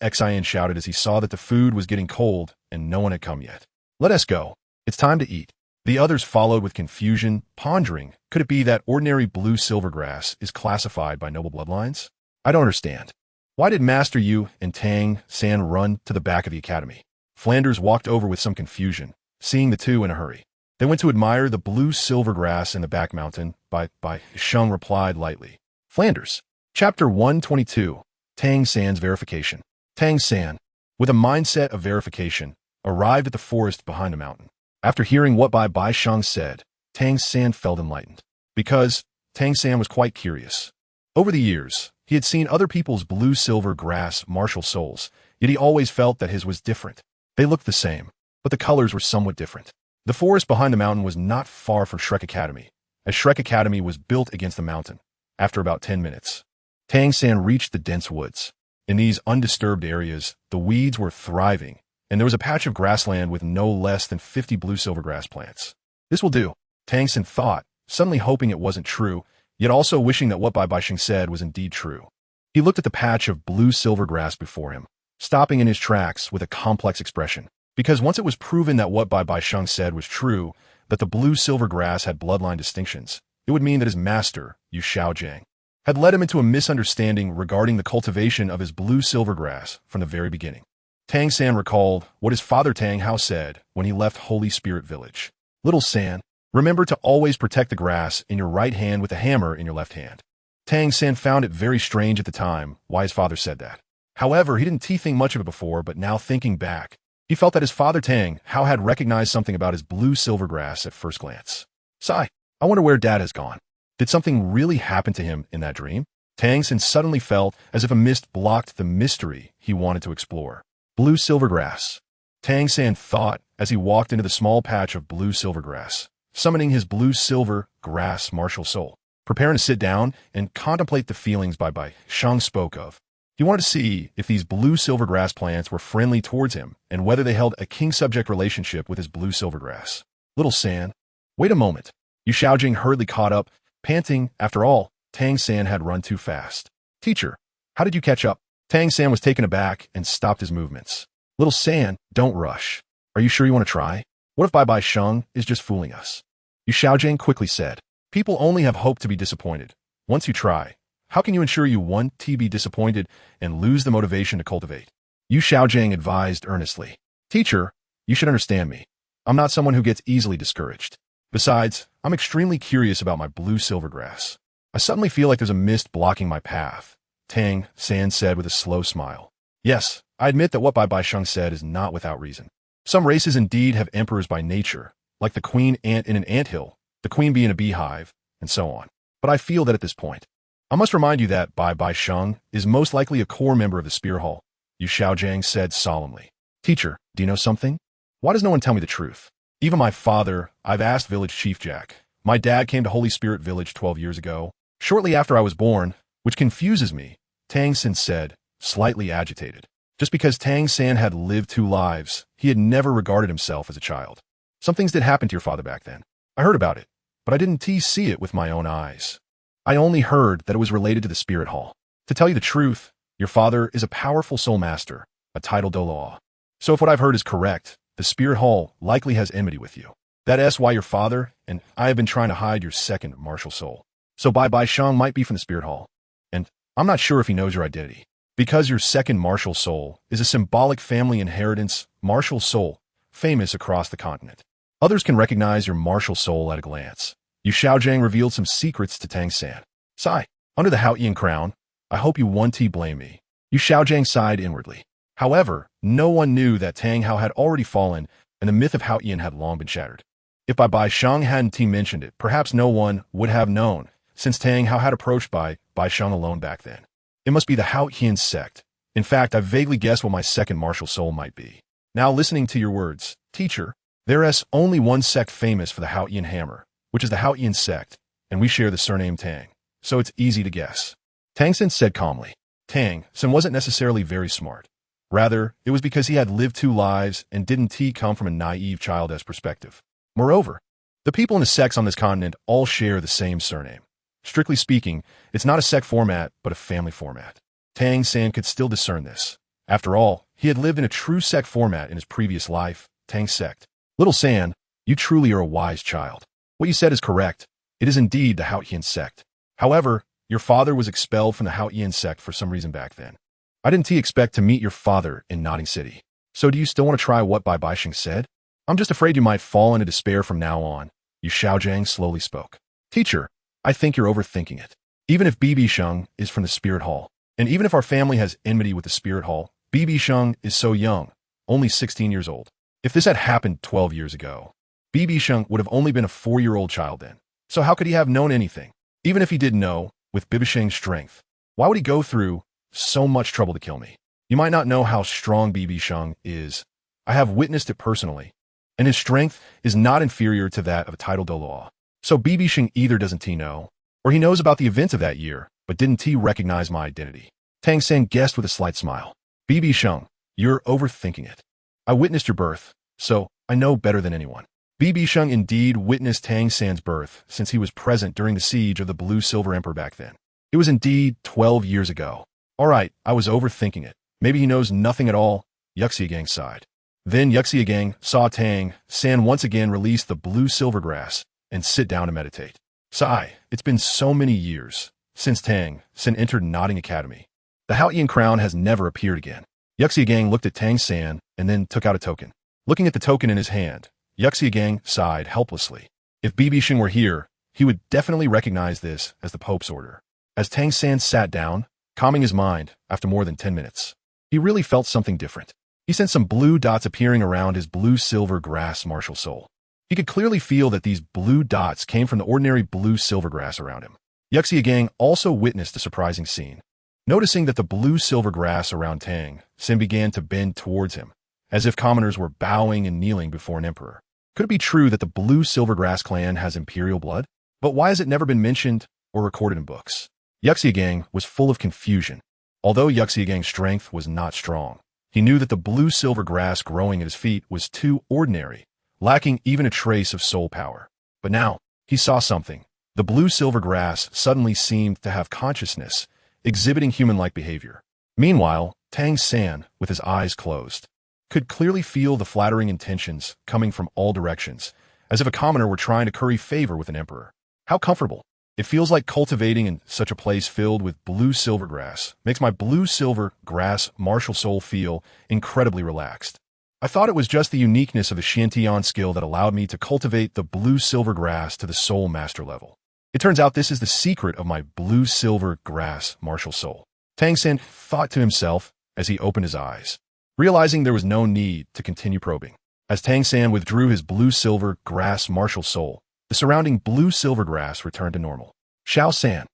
shouted as he saw that the food was getting cold and no one had come yet. Let us go. It's time to eat. The others followed with confusion, pondering, could it be that ordinary blue-silver grass is classified by noble bloodlines? I don't understand. Why did Master Yu and Tang San run to the back of the academy? Flanders walked over with some confusion, seeing the two in a hurry. They went to admire the blue silver grass in the back mountain. BibiSheng replied lightly. Flanders. Chapter 122. Tang San's Verification. Tang San, with a mindset of verification, arrived at the forest behind a mountain. After hearing what BibiSheng said, Tang San felt enlightened. Because Tang San was quite curious. Over the years, he had seen other people's blue-silver grass martial souls, yet he always felt that his was different. They looked the same, but the colors were somewhat different. The forest behind the mountain was not far from Shrek Academy, as Shrek Academy was built against the mountain. After about 10 minutes, Tang San reached the dense woods. In these undisturbed areas, the weeds were thriving, and there was a patch of grassland with no less than 50 blue-silver grass plants. This will do, Tang San thought, suddenly hoping it wasn't true, yet also wishing that what BibiSheng said was indeed true. He looked at the patch of blue-silver grass before him, stopping in his tracks with a complex expression. Because once it was proven that what BibiSheng said was true, that the blue-silver grass had bloodline distinctions, it would mean that his master, Yu Xiaojiang, had led him into a misunderstanding regarding the cultivation of his blue-silver grass from the very beginning. Tang San recalled what his father Tang Hao said when he left Holy Spirit Village. Little San, remember to always protect the grass in your right hand with a hammer in your left hand. Tang San found it very strange at the time why his father said that. However, he didn't think much of it before, but now thinking back, he felt that his father Tang Hao had recognized something about his blue-silver grass at first glance. Sigh, I wonder where Dad has gone. Did something really happen to him in that dream? Tang San suddenly felt as if a mist blocked the mystery he wanted to explore. Blue-silver grass. Tang San thought as he walked into the small patch of blue-silver grass, summoning his blue-silver grass martial soul, preparing to sit down and contemplate the feelings BibiSheng spoke of. He wanted to see if these blue-silver grass plants were friendly towards him and whether they held a king-subject relationship with his blue-silver grass. Little San, wait a moment. Yu Xiaojing hurriedly caught up, panting. After all, Tang San had run too fast. Teacher, how did you catch up? Tang San was taken aback and stopped his movements. Little San, don't rush. Are you sure you want to try? What if BibiSheng is just fooling us? Yu Xiaojing quickly said. People only have hope to be disappointed. Once you try, how can you ensure you won't be disappointed and lose the motivation to cultivate? Yu Xiaojing advised earnestly. Teacher, you should understand me. I'm not someone who gets easily discouraged. Besides, I'm extremely curious about my blue-silver grass. I suddenly feel like there's a mist blocking my path, Tang San said with a slow smile. Yes, I admit that what BibiSheng said is not without reason. Some races indeed have emperors by nature, like the queen ant in an anthill, the queen bee in a beehive, and so on. But I feel that at this point, I must remind you that BibiSheng is most likely a core member of the Spear Hall, Yu Xiaojing said solemnly. Teacher, do you know something? Why does no one tell me the truth? Even my father, I've asked Village Chief Jack. My dad came to Holy Spirit Village 12 years ago, shortly after I was born, which confuses me, Tang San said, slightly agitated. Just because Tang San had lived 2 lives, he had never regarded himself as a child. Some things did happen to your father back then. I heard about it, but I didn't see it with my own eyes. I only heard that it was related to the Spirit Hall. To tell you the truth, your father is a powerful soul master, a titled Douluo. So if what I've heard is correct, the Spirit Hall likely has enmity with you. That's why your father and I have been trying to hide your second martial soul. So BibiSheng might be from the Spirit Hall, and I'm not sure if he knows your identity. Because your second martial soul is a symbolic family inheritance martial soul, famous across the continent. Others can recognize your martial soul at a glance. Yu Xiaojing revealed some secrets to Tang San. Sigh, under the Haotian crown, I hope you won't blame me. Yu Xiaojing sighed inwardly. However, no one knew that Tang Hao had already fallen and the myth of Haotian had long been shattered. If BibiSheng hadn't mentioned it, perhaps no one would have known, since Tang Hao had approached BibiSheng alone back then. It must be the Haotian sect. In fact, I vaguely guessed what my second martial soul might be. Now listening to your words, teacher, there is only one sect famous for the Haotian hammer, which is the Haotian sect, and we share the surname Tang, so it's easy to guess. Tang San said calmly. Tang San wasn't necessarily very smart. Rather, it was because he had lived 2 lives and didn't come from a naive child's perspective. Moreover, the people in the sects on this continent all share the same surname. Strictly speaking, it's not a sect format, but a family format. Tang San could still discern this. After all, he had lived in a true sect format in his previous life, Tang sect. Little San, you truly are a wise child. What you said is correct. It is indeed the Haotian sect. However, your father was expelled from the Haotian sect for some reason back then. I didn't expect to meet your father in Notting City. So do you still want to try what BibiSheng said? I'm just afraid you might fall into despair from now on, Yu Xiaojiang slowly spoke. Teacher, I think you're overthinking it. Even if BibiSheng is from the Spirit Hall, and even if our family has enmity with the Spirit Hall, BibiSheng is so young, only 16 years old. If this had happened 12 years ago, BibiSheng would have only been a 4-year-old child then. So how could he have known anything? Even if he did know, with BibiSheng's strength, why would he go through so much trouble to kill me? You might not know how strong BibiSheng is. I have witnessed it personally, and his strength is not inferior to that of a titled Douluo. So BibiSheng either doesn't know, or he knows about the events of that year, but didn't recognize my identity. Tang San guessed with a slight smile. BibiSheng, you're overthinking it. I witnessed your birth, so I know better than anyone. BibiSheng indeed witnessed Tang San's birth since he was present during the siege of the Blue Silver Emperor back then. It was indeed 12 years ago. All right, I was overthinking it. Maybe he knows nothing at all, Yuxiagang sighed. Then Yuxiagang saw Tang San once again release the blue silver grass and sit down to meditate. Sigh, it's been so many years since Tang San entered Nodding Academy. The Haotian crown has never appeared again. Yuxiagang looked at Tang San and then took out a token. Looking at the token in his hand, Yuxiagang sighed helplessly. If BibiSheng were here, he would definitely recognize this as the Pope's order. As Tang San sat down, calming his mind after more than 10 minutes, he really felt something different. He sensed some blue dots appearing around his blue-silver grass martial soul. He could clearly feel that these blue dots came from the ordinary blue-silver grass around him. Yuxiagang also witnessed a surprising scene. Noticing that the blue-silver grass around Tang San began to bend towards him, as if commoners were bowing and kneeling before an emperor. Could it be true that the blue-silver grass clan has imperial blood? But why has it never been mentioned or recorded in books? Yuxiagang was full of confusion. Although Yuxiagang's strength was not strong, he knew that the blue-silver grass growing at his feet was too ordinary, lacking even a trace of soul power. But now, he saw something. The blue-silver grass suddenly seemed to have consciousness, exhibiting human-like behavior. Meanwhile, Tang San, with his eyes closed, could clearly feel the flattering intentions coming from all directions, as if a commoner were trying to curry favor with an emperor. How comfortable. It feels like cultivating in such a place filled with blue-silver grass makes my blue-silver grass martial soul feel incredibly relaxed. I thought it was just the uniqueness of the Xiantian skill that allowed me to cultivate the blue-silver grass to the soul master level. It turns out this is the secret of my blue-silver grass martial soul. Tang San thought to himself as he opened his eyes, realizing there was no need to continue probing. As Tang San withdrew his blue-silver grass martial soul, the surrounding blue-silver grass returned to normal. Xiao San,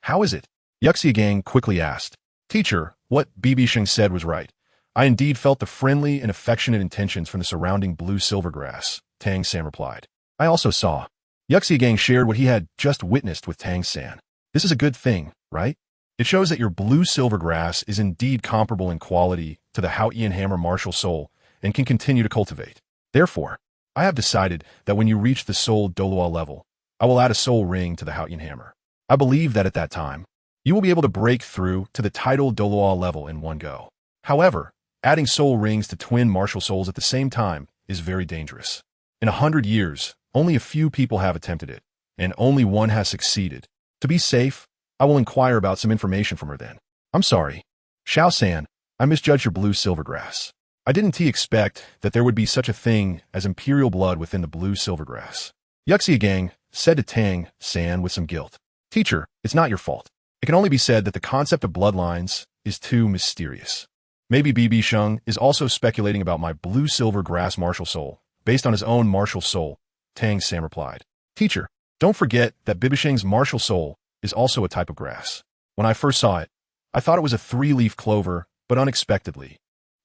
how is it? Yuxiagang quickly asked. Teacher, what BibiSheng said was right. I indeed felt the friendly and affectionate intentions from the surrounding blue-silver grass, Tang San replied. I also saw. Yuxiagang shared what he had just witnessed with Tang San. This is a good thing, right? It shows that your blue-silver grass is indeed comparable in quality to the Haotian hammer martial soul and can continue to cultivate. Therefore, I have decided that when you reach the soul Douluo level, I will add a soul ring to the Haotian hammer. I believe that at that time, you will be able to break through to the title Douluo level in one go. However, adding soul rings to twin martial souls at the same time is very dangerous. In 100 years, only a few people have attempted it, and only one has succeeded. To be safe, I will inquire about some information from her then. I'm sorry. Xiao San, I misjudged your blue-silver grass. I didn't expect that there would be such a thing as imperial blood within the blue-silver grass. Yuxiagang said to Tang San with some guilt. Teacher, it's not your fault. It can only be said that the concept of bloodlines is too mysterious. Maybe BibiSheng is also speculating about my blue-silver grass martial soul, based on his own martial soul, Tang San replied. Teacher, don't forget that BibiSheng's martial soul is also a type of grass. When I first saw it, I thought it was a 3-leaf clover, but unexpectedly,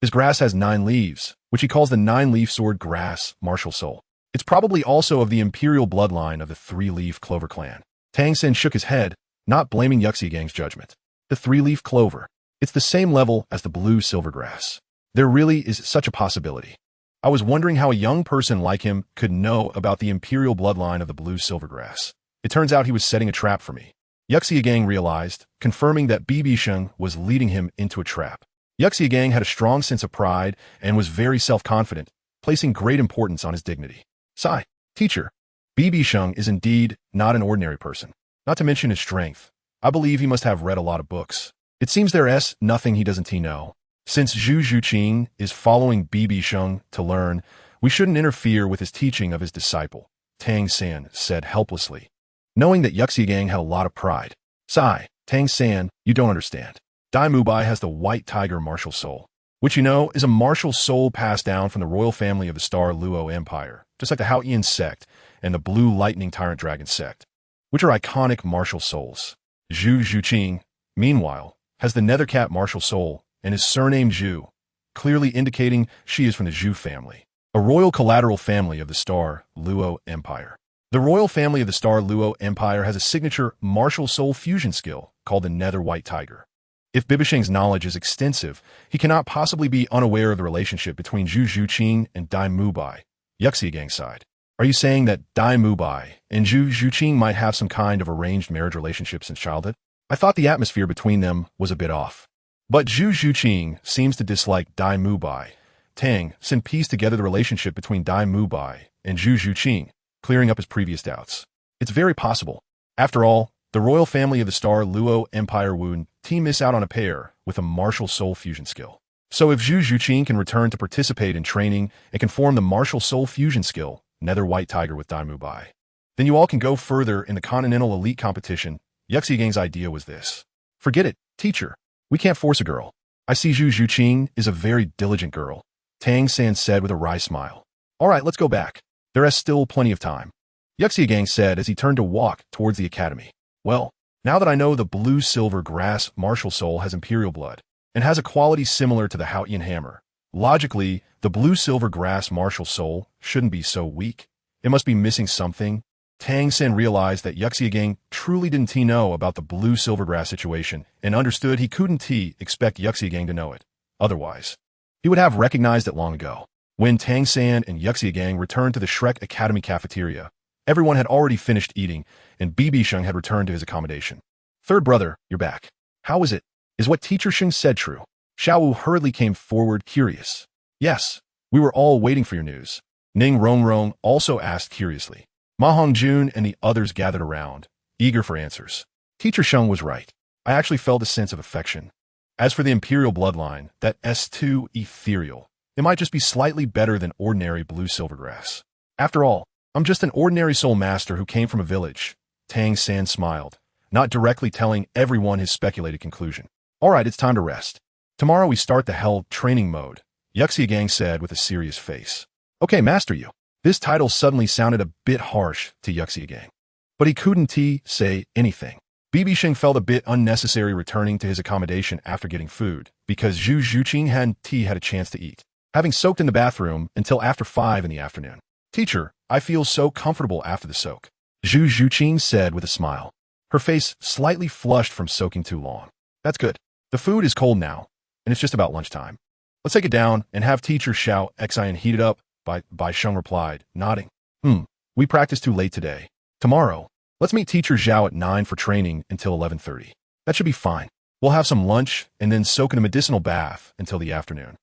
his grass has 9 leaves, which he calls the 9-leaf sword grass martial soul. It's probably also of the imperial bloodline of the 3-leaf clover clan. Tang San shook his head, not blaming Yuxiagang's judgment. The 3-leaf clover. It's the same level as the blue-silver grass. There really is such a possibility. I was wondering how a young person like him could know about the imperial bloodline of the blue-silver grass. It turns out he was setting a trap for me. Yuxiagang realized, confirming that BibiSheng was leading him into a trap. Yuxiagang had a strong sense of pride and was very self-confident, placing great importance on his dignity. Sigh, teacher, BibiSheng is indeed not an ordinary person. Not to mention his strength. I believe he must have read a lot of books. It seems there's nothing he doesn't know. Since Zhu Zhuqing is following BibiSheng to learn, we shouldn't interfere with his teaching of his disciple, Tang San said helplessly, knowing that Yuxigang had a lot of pride. Sigh, Tang San, you don't understand. Dai Mubai has the white tiger martial soul, which you know is a martial soul passed down from the royal family of the Star Luo Empire, just like the Haoyan sect and the Blue Lightning Tyrant Dragon sect, which are iconic martial souls. Zhu Zhuqing, meanwhile, has the Nethercat martial soul and is surnamed Zhu, clearly indicating she is from the Zhu family, a royal collateral family of the Star Luo Empire. The royal family of the Star Luo Empire has a signature martial soul fusion skill called the Nether White Tiger. If BibiSheng's knowledge is extensive, he cannot possibly be unaware of the relationship between Zhu Zhuqing and Dai Mubai, Yuxiagang's side. Are you saying that Dai Mubai and Zhu Zhuqing might have some kind of arranged marriage relationship since childhood? I thought the atmosphere between them was a bit off. But Zhu Zhuqing seems to dislike Dai Mubai. Tang Sin pieced together the relationship between Dai Mubai and Zhu Zhuqing, clearing up his previous doubts. It's very possible. After all, the royal family of the Star Luo Empire would miss out on a pair with a martial soul fusion skill. So if Zhu Zhuqing can return to participate in training and can form the martial soul fusion skill, Nether White Tiger with Dai Mubai, then you all can go further in the Continental Elite Competition. Yuxiagang's idea was this. Forget it, teacher. We can't force a girl. I see Zhu Zhuqing is a very diligent girl, Tang San said with a wry smile. All right, let's go back. There is still plenty of time, Yuxiagang said as he turned to walk towards the academy. Well, now that I know the blue-silver grass martial soul has imperial blood and has a quality similar to the Haoyan hammer, logically, the blue-silver grass martial soul shouldn't be so weak. It must be missing something. Tang San realized that Yuxiagang truly didn't know about the blue-silver grass situation and understood he couldn't expect Yuxiagang to know it. Otherwise, he would have recognized it long ago. When Tang San and Yuxiagang returned to the Shrek Academy cafeteria, everyone had already finished eating, and BibiSheng had returned to his accommodation. Third brother, you're back. How is it? Is what Teacher Sheng said true? Xiaowu hurriedly came forward, curious. Yes, we were all waiting for your news. Ning Rongrong also asked curiously. Ma Hongjun and the others gathered around, eager for answers. Teacher Sheng was right. I actually felt a sense of affection. As for the imperial bloodline, that is too ethereal. It might just be slightly better than ordinary blue silvergrass. After all, I'm just an ordinary soul master who came from a village. Tang San smiled, not directly telling everyone his speculated conclusion. All right, it's time to rest. Tomorrow we start the hell training mode, Yuxiagang said with a serious face. Okay, master you. This title suddenly sounded a bit harsh to Yuxiagang, but he couldn't say anything. BibiSheng felt a bit unnecessary returning to his accommodation after getting food, because Zhu Zhuqing had a chance to eat, having soaked in the bathroom until after 5 in the afternoon. Teacher, I feel so comfortable after the soak, Zhu Zhuqing said with a smile, her face slightly flushed from soaking too long. That's good. The food is cold now, and it's just about lunchtime. Let's take it down and have Teacher Xiao Xian heat it up, BibiSheng replied, nodding. We practiced too late today. Tomorrow, let's meet Teacher Zhao at 9 for training until 11:30. That should be fine. We'll have some lunch and then soak in a medicinal bath until the afternoon.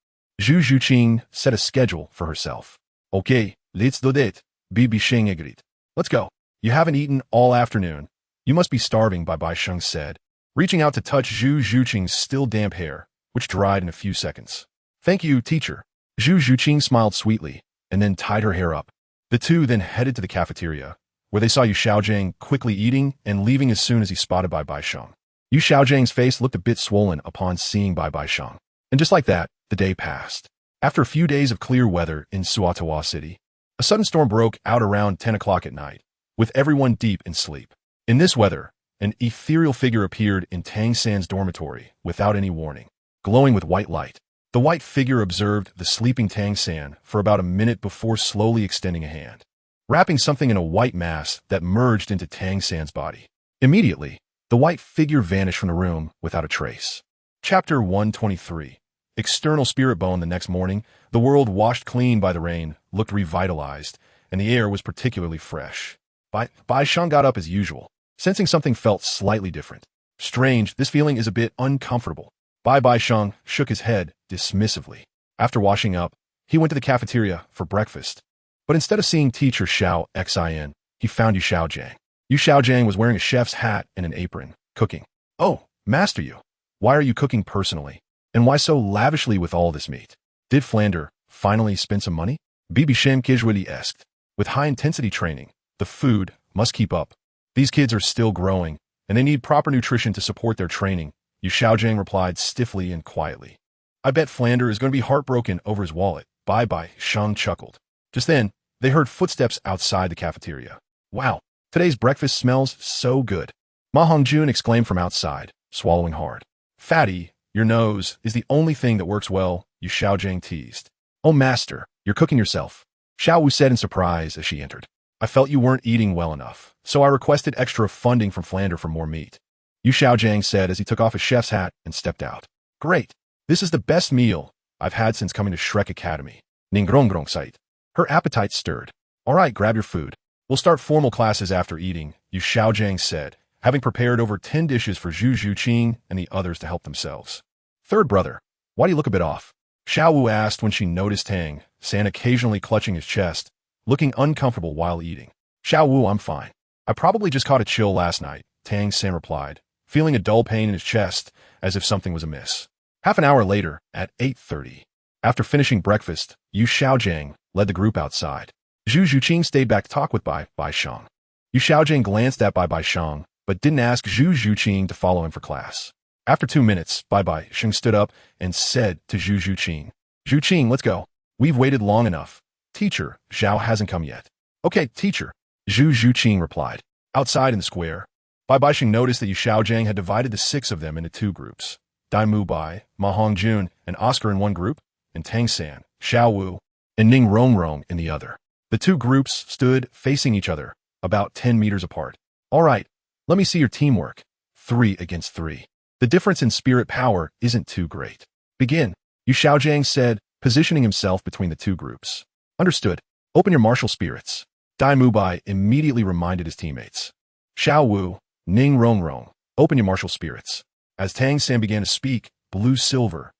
Zhu Zhuqing set a schedule for herself. Okay, let's do that, BibiSheng agreed. Let's go. You haven't eaten all afternoon. You must be starving, BibiSheng said, reaching out to touch Zhu Zhuqing's still damp hair, which dried in a few seconds. Thank you, teacher. Zhu Zhuqing smiled sweetly and then tied her hair up. The two then headed to the cafeteria, where they saw Yu Xiaojang quickly eating and leaving as soon as he spotted BibiSheng. Yu Xiaojang's face looked a bit swollen upon seeing BibiSheng. And just like that, the day passed. After a few days of clear weather in Suatawa City, a sudden storm broke out around 10 o'clock at night, with everyone deep in sleep. In this weather, an ethereal figure appeared in Tang San's dormitory without any warning, glowing with white light. The white figure observed the sleeping Tang San for about a minute before slowly extending a hand, wrapping something in a white mass that merged into Tang San's body. Immediately, the white figure vanished from the room without a trace. Chapter 123. External Spirit Bone. The next morning, the world washed clean by the rain looked revitalized, and the air was particularly fresh. BibiSheng got up as usual, sensing something felt slightly different. Strange, this feeling is a bit uncomfortable. BibiSheng shook his head dismissively. After washing up, he went to the cafeteria for breakfast. But instead of seeing Teacher Xiao Xian, he found Yu Xiaojang. Yu Xiaojang was wearing a chef's hat and an apron, cooking. Oh, master Yu. Why are you cooking personally? And why so lavishly with all this meat? Did Flander finally spend some money? BibiSheng casually asked. With high-intensity training, the food must keep up. These kids are still growing, and they need proper nutrition to support their training, Yu Xiaojing replied stiffly and quietly. I bet Flander is going to be heartbroken over his wallet. Bye-bye, Shang chuckled. Just then, they heard footsteps outside the cafeteria. Wow, today's breakfast smells so good. Ma Hongjun exclaimed from outside, swallowing hard. Fatty, your nose is the only thing that works well, Yu Xiaojing teased. Oh master, you're cooking yourself. Xiao Wu said in surprise as she entered. I felt you weren't eating well enough, so I requested extra funding from Flander for more meat. Yu Xiaojing said as he took off his chef's hat and stepped out. Great. This is the best meal I've had since coming to Shrek Academy. Ningrongrong sight. Her appetite stirred. All right, grab your food. We'll start formal classes after eating, Yu Xiaojing said, having prepared over 10 dishes for Zhu Zhuqing and the others to help themselves. Third brother, why do you look a bit off? Xiao Wu asked when she noticed Tang San occasionally clutching his chest, looking uncomfortable while eating. Xiao Wu, I'm fine. I probably just caught a chill last night, Tang San replied, feeling a dull pain in his chest as if something was amiss. Half an hour later, at 8:30, after finishing breakfast, Yu Xiaojing led the group outside. Zhu Zhuqing stayed back to talk with BibiSheng. Yu Xiaojing glanced at BibiSheng, but didn't ask Zhu Zhuqing to follow him for class. After 2 minutes, BibiSheng stood up and said to Zhu Zhuqing, Zhuqing, let's go. We've waited long enough. Teacher, Zhao hasn't come yet. Okay, teacher, Zhu Zhuqing replied. Outside in the square, BibiSheng noticed that Yu Xiaojing had divided the 6 of them into 2 groups. Daimu Bai, Ma Hongjun, and Oscar in one group, and Tang San, Xiao Wu, and Ning Rongrong in the other. The 2 groups stood facing each other, about 10 meters apart. All right, let me see your teamwork. 3 against 3. The difference in spirit power isn't too great. Begin, Yu Xiaojing said, positioning himself between the 2 groups. Understood. Open your martial spirits. Daimu Bai immediately reminded his teammates. Xiao Wu, Ning Rongrong, open your martial spirits. As Tang San began to speak, blue-silver,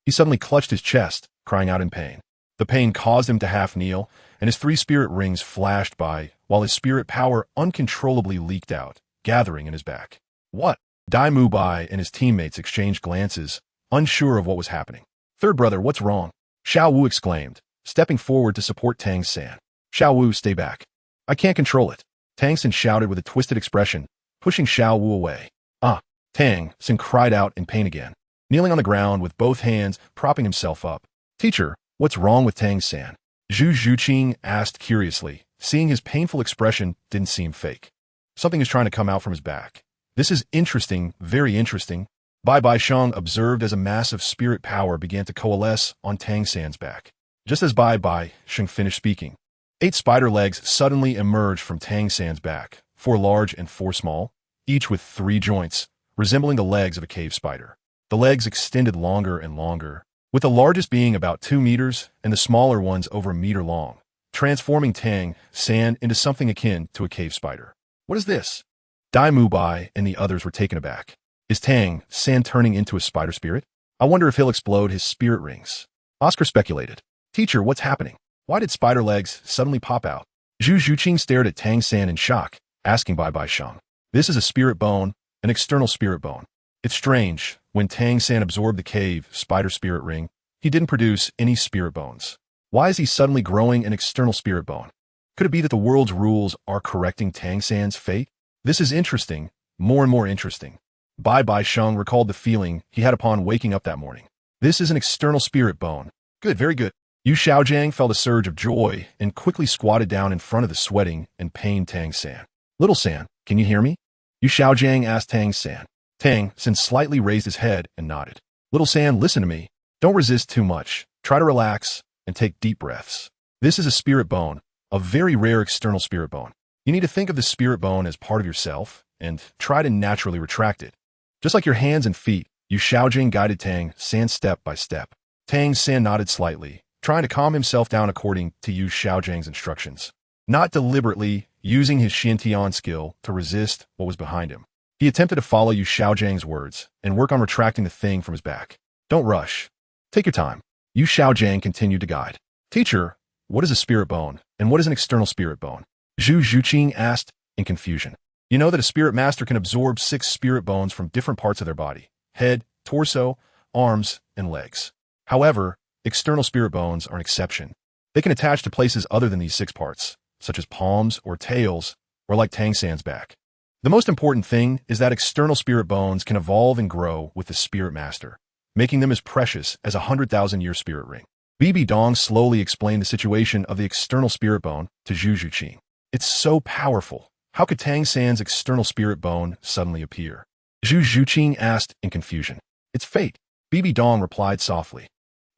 he suddenly clutched his chest, crying out in pain. The pain caused him to half-kneel, and his 3 spirit rings flashed by, while his spirit power uncontrollably leaked out, gathering in his back. What? Daimu Bai and his teammates exchanged glances, unsure of what was happening. Third brother, what's wrong? Xiao Wu exclaimed, stepping forward to support Tang San. Xiao Wu, stay back. I can't control it. Tang San shouted with a twisted expression, pushing Xiao Wu away. Tang San cried out in pain again, kneeling on the ground with both hands propping himself up. Teacher, what's wrong with Tang San? Zhu Zhuqing asked curiously, seeing his painful expression didn't seem fake. Something is trying to come out from his back. This is interesting, very interesting. BibiSheng observed as a mass of spirit power began to coalesce on Tang San's back. Just as BibiSheng finished speaking, 8 spider legs suddenly emerged from Tang San's back, 4 large and 4 small, each with 3 joints, resembling the legs of a cave spider. The legs extended longer and longer, with the largest being about 2 meters and the smaller ones over a meter long, transforming Tang San into something akin to a cave spider. What is this? Daimu Bai and the others were taken aback. Is Tang San turning into a spider spirit? I wonder if he'll explode his spirit rings. Oscar speculated. Teacher, what's happening? Why did spider legs suddenly pop out? Zhu Zhuqing stared at Tang San in shock, asking BibiSheng. This is a spirit bone, an external spirit bone. It's strange, when Tang San absorbed the cave spider spirit ring, he didn't produce any spirit bones. Why is he suddenly growing an external spirit bone? Could it be that the world's rules are correcting Tang San's fate? This is interesting, more and more interesting. BibiSheng recalled the feeling he had upon waking up that morning. This is an external spirit bone. Good, very good. Yu Xiaojing felt a surge of joy and quickly squatted down in front of the sweating and pained Tang San. Little San, can you hear me? Yu Xiaojing asked Tang San. Tang San slightly raised his head and nodded. Little San, listen to me. Don't resist too much. Try to relax and take deep breaths. This is a spirit bone, a very rare external spirit bone. You need to think of the spirit bone as part of yourself and try to naturally retract it. Just like your hands and feet, Yu Xiaojing guided Tang San step by step. Tang San nodded slightly, trying to calm himself down according to Yu Xiaojing's instructions. Not deliberately, using his Xiantian skill to resist what was behind him. He attempted to follow Yu Xiaojing's words and work on retracting the thing from his back. Don't rush. Take your time. Yu Xiaojing continued to guide. Teacher, what is a spirit bone, and what is an external spirit bone? Zhu Zhuqing asked in confusion. You know that a spirit master can absorb 6 spirit bones from different parts of their body: head, torso, arms, and legs. However, external spirit bones are an exception. They can attach to places other than these 6 parts, such as palms or tails, or like Tang San's back. The most important thing is that external spirit bones can evolve and grow with the spirit master, making them as precious as a 100,000-year spirit ring. Bibi Dong slowly explained the situation of the external spirit bone to Zhu Zhuqing. It's so powerful. How could Tang San's external spirit bone suddenly appear? Zhu Zhuqing asked in confusion. It's fate. Bibi Dong replied softly.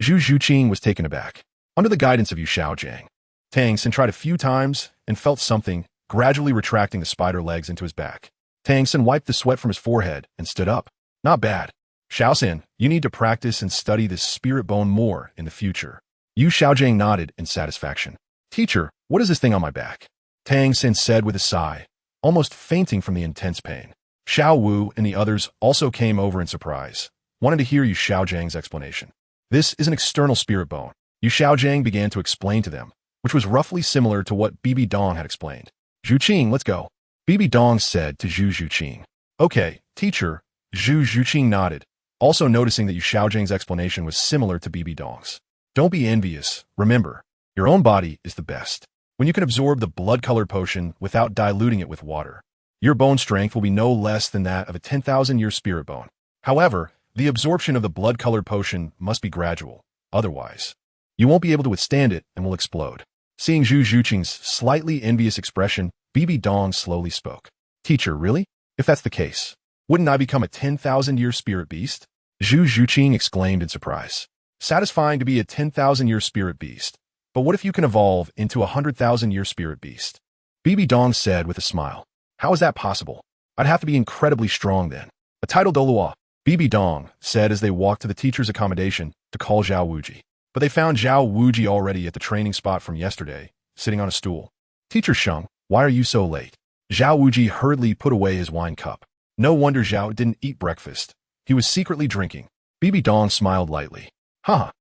Zhu Zhuqing was taken aback. Under the guidance of Yu Xiaojiang, Tang San tried a few times and felt something, gradually retracting the spider legs into his back. Tang San wiped the sweat from his forehead and stood up. Not bad. Xiaosan, you need to practice and study this spirit bone more in the future. Yu Xiaojiang nodded in satisfaction. Teacher, what is this thing on my back? Tang San said with a sigh, almost fainting from the intense pain. Xiao Wu and the others also came over in surprise, wanting to hear Yu Xiaojiang's explanation. This is an external spirit bone. Yu Xiaojiang began to explain to them, which was roughly similar to what Bibi Dong had explained. Zhuqing, let's go. Bibi Dong said to Zhu Zhuqing. Okay, teacher. Zhu Zhuqing nodded, also noticing that Yu Xiaojiang's explanation was similar to Bibi Dong's. Don't be envious. Remember, your own body is the best. When you can absorb the blood-colored potion without diluting it with water, your bone strength will be no less than that of a 10,000-year spirit bone. However, the absorption of the blood-colored potion must be gradual. Otherwise, you won't be able to withstand it and will explode. Seeing Zhu Zhuqing's slightly envious expression, Bibi Dong slowly spoke. Teacher, really? If that's the case, wouldn't I become a 10,000-year spirit beast? Zhu Zhuqing exclaimed in surprise. Satisfying to be a 10,000-year spirit beast, but what if you can evolve into a 100,000-year spirit beast? Bibi Dong said with a smile. How is that possible? I'd have to be incredibly strong then. A title Douluo, Bibi Dong said as they walked to the teacher's accommodation to call Zhao Wuji. But they found Zhao Wuji already at the training spot from yesterday, sitting on a stool. Teacher Sheng, why are you so late? Zhao Wuji hurriedly put away his wine cup. No wonder Zhao didn't eat breakfast. He was secretly drinking. Bibi Dong smiled lightly. Haha.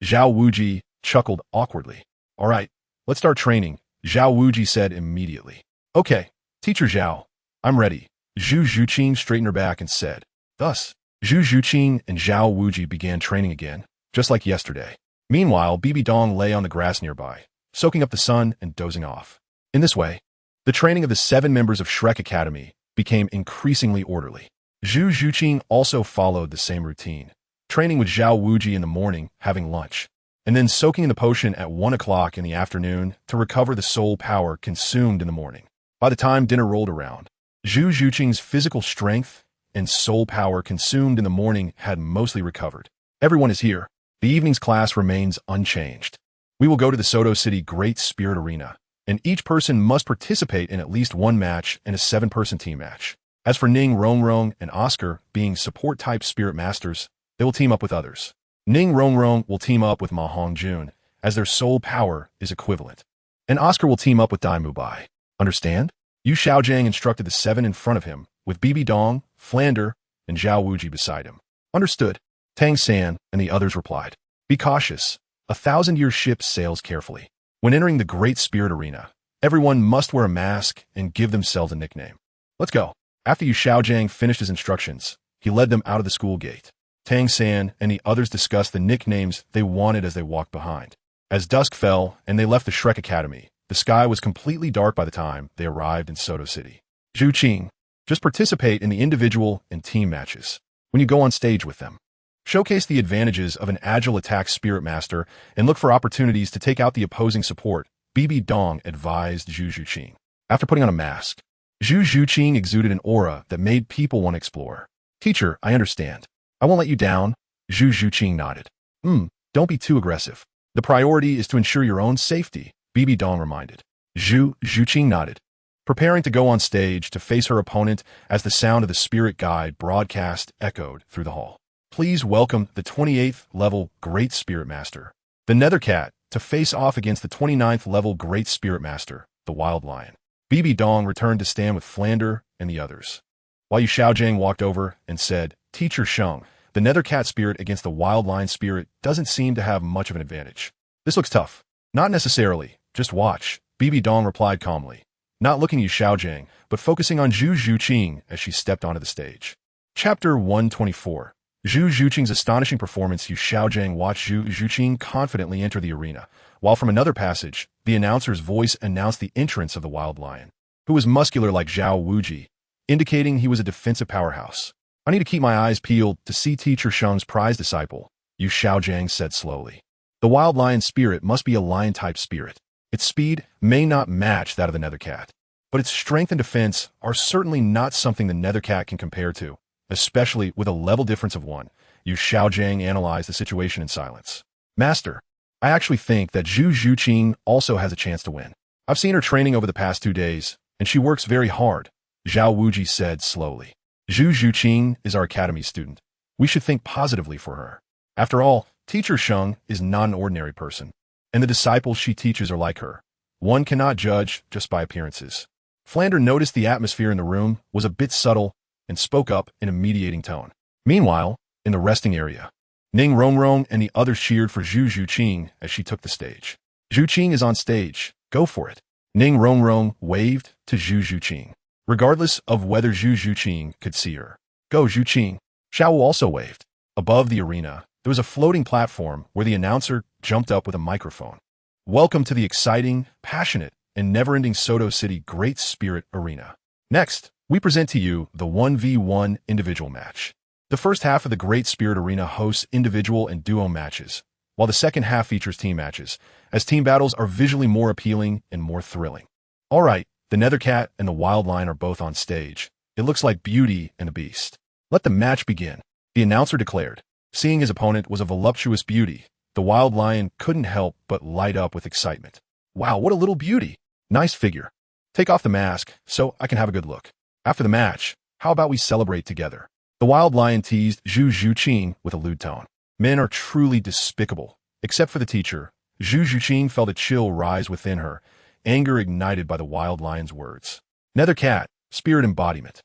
Zhao Wuji chuckled awkwardly. All right, let's start training, Zhao Wuji said immediately. Okay, Teacher Zhao, I'm ready. Zhu Zhuqing straightened her back and said. Thus, Zhu Zhuqing and Zhao Wuji began training again, just like yesterday. Meanwhile, Bibi Dong lay on the grass nearby, soaking up the sun and dozing off. In this way, the training of the 7 members of Shrek Academy became increasingly orderly. Zhu Zhuqing also followed the same routine, training with Zhao Wuji in the morning, having lunch, and then soaking in the potion at 1 o'clock in the afternoon to recover the soul power consumed in the morning. By the time dinner rolled around, Zhu Zhuqing's physical strength and soul power consumed in the morning had mostly recovered. Everyone is here. The evening's class remains unchanged. We will go to the Soto City Great Spirit Arena, and each person must participate in at least 1 match in a 7-person team match. As for Ning Rongrong and Oscar being support-type spirit masters, they will team up with others. Ning Rongrong will team up with Ma Hongjun, as their soul power is equivalent. And Oscar will team up with Dai Mubai. Understand? Yu Xiaojiang instructed the 7 in front of him, with Bibi Dong, Flander, and Zhao Wuji beside him. Understood. Tang San and the others replied. Be cautious. A 1,000-year ship sails carefully. When entering the Great Spirit Arena, everyone must wear a mask and give themselves a nickname. Let's go. After Yu Xiaojiang finished his instructions, he led them out of the school gate. Tang San and the others discussed the nicknames they wanted as they walked behind. As dusk fell and they left the Shrek Academy, the sky was completely dark by the time they arrived in Soto City. Zhuqing, just participate in the individual and team matches when you go on stage with them. Showcase the advantages of an agile attack spirit master and look for opportunities to take out the opposing support, Bibi Dong advised Zhu Zhuqing. After putting on a mask, Zhu Zhuqing exuded an aura that made people want to explore. Teacher, I understand. I won't let you down. Zhu Zhuqing nodded. Don't be too aggressive. The priority is to ensure your own safety, Bibi Dong reminded. Zhu Zhuqing nodded, preparing to go on stage to face her opponent as the sound of the spirit guide broadcast echoed through the hall. Please welcome the 28th level Great Spirit Master, the Nethercat, to face off against the 29th level Great Spirit Master, the Wild Lion. Bibi Dong returned to stand with Flander and the others, while Yu Xiaojiang walked over and said, Teacher Sheng, the Nethercat spirit against the Wild Lion spirit doesn't seem to have much of an advantage. This looks tough. Not necessarily. Just watch, Bibi Dong replied calmly, not looking at Yu Xiaojiang, but focusing on Zhu Zhuqing as she stepped onto the stage. Chapter 124. Zhu Zhuqing's astonishing performance. Yu Xiaojiang watched Zhu Zhuqing confidently enter the arena, while from another passage, the announcer's voice announced the entrance of the wild lion, who was muscular like Zhao Wuji, indicating he was a defensive powerhouse. I need to keep my eyes peeled to see Teacher Sheng's prized disciple, Yu Xiaojiang said slowly. The wild lion spirit must be a lion-type spirit. Its speed may not match that of the nethercat, but its strength and defense are certainly not something the nethercat can compare to, especially with a level difference of 1. Yu Xiaojiang analyzed the situation in silence. Master, I actually think that Zhu Zhuqing also has a chance to win. I've seen her training over the past 2 days, and she works very hard, Zhao Wuji said slowly. Zhu Zhuqing is our academy student. We should think positively for her. After all, Teacher Sheng is not an ordinary person, and the disciples she teaches are like her. One cannot judge just by appearances. Flander noticed the atmosphere in the room was a bit subtle and spoke up in a mediating tone. Meanwhile, in the resting area, Ning Rongrong and the others cheered for Zhu Zhuqing as she took the stage. Zhuqing is on stage. Go for it. Ning Rongrong waved to Zhu Zhuqing, regardless of whether Zhu Zhuqing could see her. Go, Zhuqing. Xiao Wu also waved. Above the arena, there was a floating platform where the announcer jumped up with a microphone. Welcome to the exciting, passionate, and never-ending Soto City Great Spirit Arena. Next, we present to you the 1v1 individual match. The first half of the Great Spirit Arena hosts individual and duo matches, while the second half features team matches, as team battles are visually more appealing and more thrilling. Alright, the nethercat and the wild lion are both on stage. It looks like Beauty and the Beast. Let the match begin, the announcer declared. Seeing his opponent was a voluptuous beauty, the wild lion couldn't help but light up with excitement. Wow, what a little beauty. Nice figure. Take off the mask so I can have a good look. After the match, how about we celebrate together? The wild lion teased Zhu Zhuqing with a lewd tone. Men are truly despicable. Except for the teacher, Zhu Zhuqing felt a chill rise within her, anger ignited by the wild lion's words. Nethercat, spirit embodiment.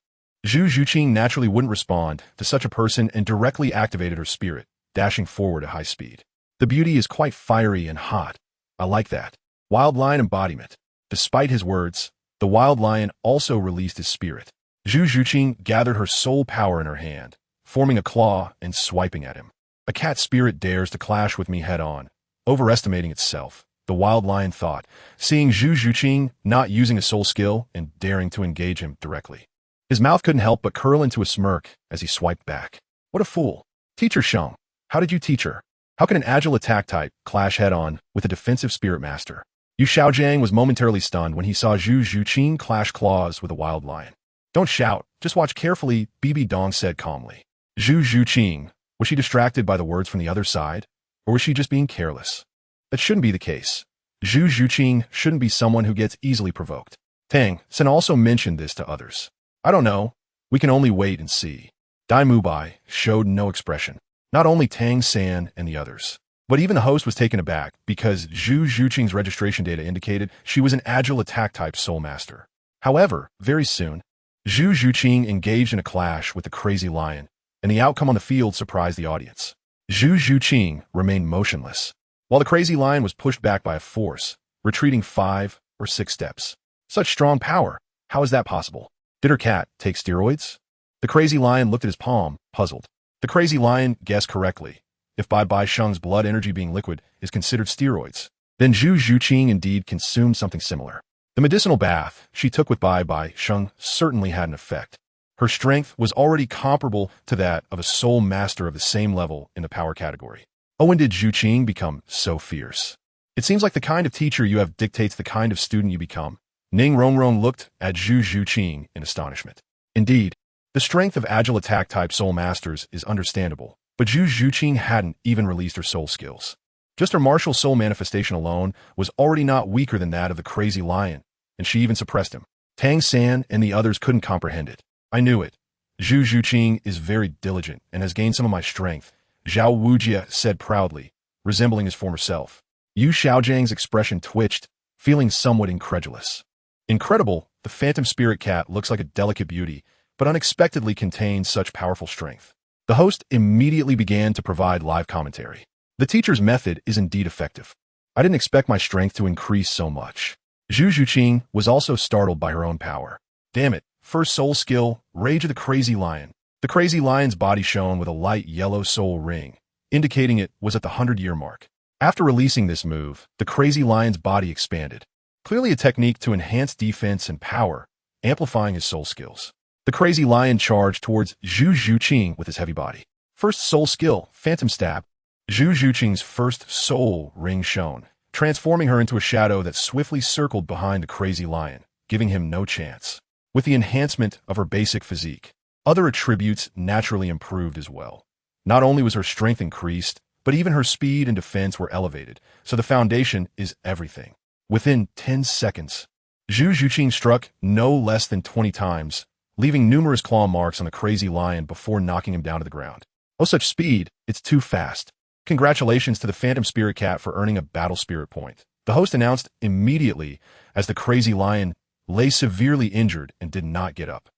Zhu Zhuqing naturally wouldn't respond to such a person and directly activated her spirit, dashing forward at high speed. The beauty is quite fiery and hot. I like that. Wild lion embodiment. Despite his words, the wild lion also released his spirit. Zhu Zhuqing gathered her soul power in her hand, forming a claw and swiping at him. A cat spirit dares to clash with me head-on, overestimating itself, the wild lion thought, seeing Zhu Zhuqing not using a soul skill and daring to engage him directly. His mouth couldn't help but curl into a smirk as he swiped back. What a fool. Teacher Sheng, how did you teach her? How can an agile attack type clash head-on with a defensive spirit master? Yu Xiaojiang was momentarily stunned when he saw Zhu Zhuqing clash claws with a wild lion. Don't shout, just watch carefully, BibiSheng said calmly. Zhu Zhuqing, was she distracted by the words from the other side, or was she just being careless? That shouldn't be the case. Zhu Zhuqing shouldn't be someone who gets easily provoked. Tang Sen also mentioned this to others. I don't know. We can only wait and see. Dai Mubai showed no expression. Not only Tang San and the others, but even the host was taken aback because Zhu Zhuqing's registration data indicated she was an agile attack type soul master. However, very soon, Zhu Zhuqing engaged in a clash with the crazy lion, and the outcome on the field surprised the audience. Zhu Zhuqing remained motionless, while the crazy lion was pushed back by a force, retreating 5 or 6 steps. Such strong power, how is that possible? Did her cat take steroids? The crazy lion looked at his palm, puzzled. The crazy lion guessed correctly. If BibiSheng's blood energy being liquid is considered steroids, then Zhu Zhuqing indeed consumed something similar. The medicinal bath she took with BibiSheng certainly had an effect. Her strength was already comparable to that of a soul master of the same level in the power category. Oh, when did Zhuqing become so fierce? It seems like the kind of teacher you have dictates the kind of student you become. Ning Rongrong looked at Zhu Zhuqing in astonishment. Indeed, the strength of agile attack type soul masters is understandable, but Zhu Zhuqing hadn't even released her soul skills. Just her martial soul manifestation alone was already not weaker than that of the crazy lion, and she even suppressed him. Tang San and the others couldn't comprehend it. I knew it. Zhu Zhuqing is very diligent and has gained some of my strength, Zhao Wujia said proudly, resembling his former self. Yu Xiaojiang's expression twitched, feeling somewhat incredulous. Incredible, the phantom spirit cat looks like a delicate beauty, but unexpectedly contains such powerful strength. The host immediately began to provide live commentary. The teacher's method is indeed effective. I didn't expect my strength to increase so much. Zhu Zhuqing was also startled by her own power. Damn it, first soul skill, Rage of the Crazy Lion. The crazy lion's body shone with a light yellow soul ring, indicating it was at the 100-year mark. After releasing this move, the crazy lion's body expanded, clearly a technique to enhance defense and power, amplifying his soul skills. The crazy lion charged towards Zhu Zhuqing with his heavy body. First soul skill, Phantom Stab. Zhu Zhuqing's first soul ring shone, transforming her into a shadow that swiftly circled behind the crazy lion, giving him no chance. With the enhancement of her basic physique, other attributes naturally improved as well. Not only was her strength increased, but even her speed and defense were elevated, so the foundation is everything. Within 10 seconds, Zhu Zhuqing struck no less than 20 times, leaving numerous claw marks on the crazy lion before knocking him down to the ground. Oh, such speed, it's too fast. Congratulations to the Phantom Spirit Cat for earning a Battle Spirit point, the host announced immediately as the crazy lion lay severely injured and did not get up.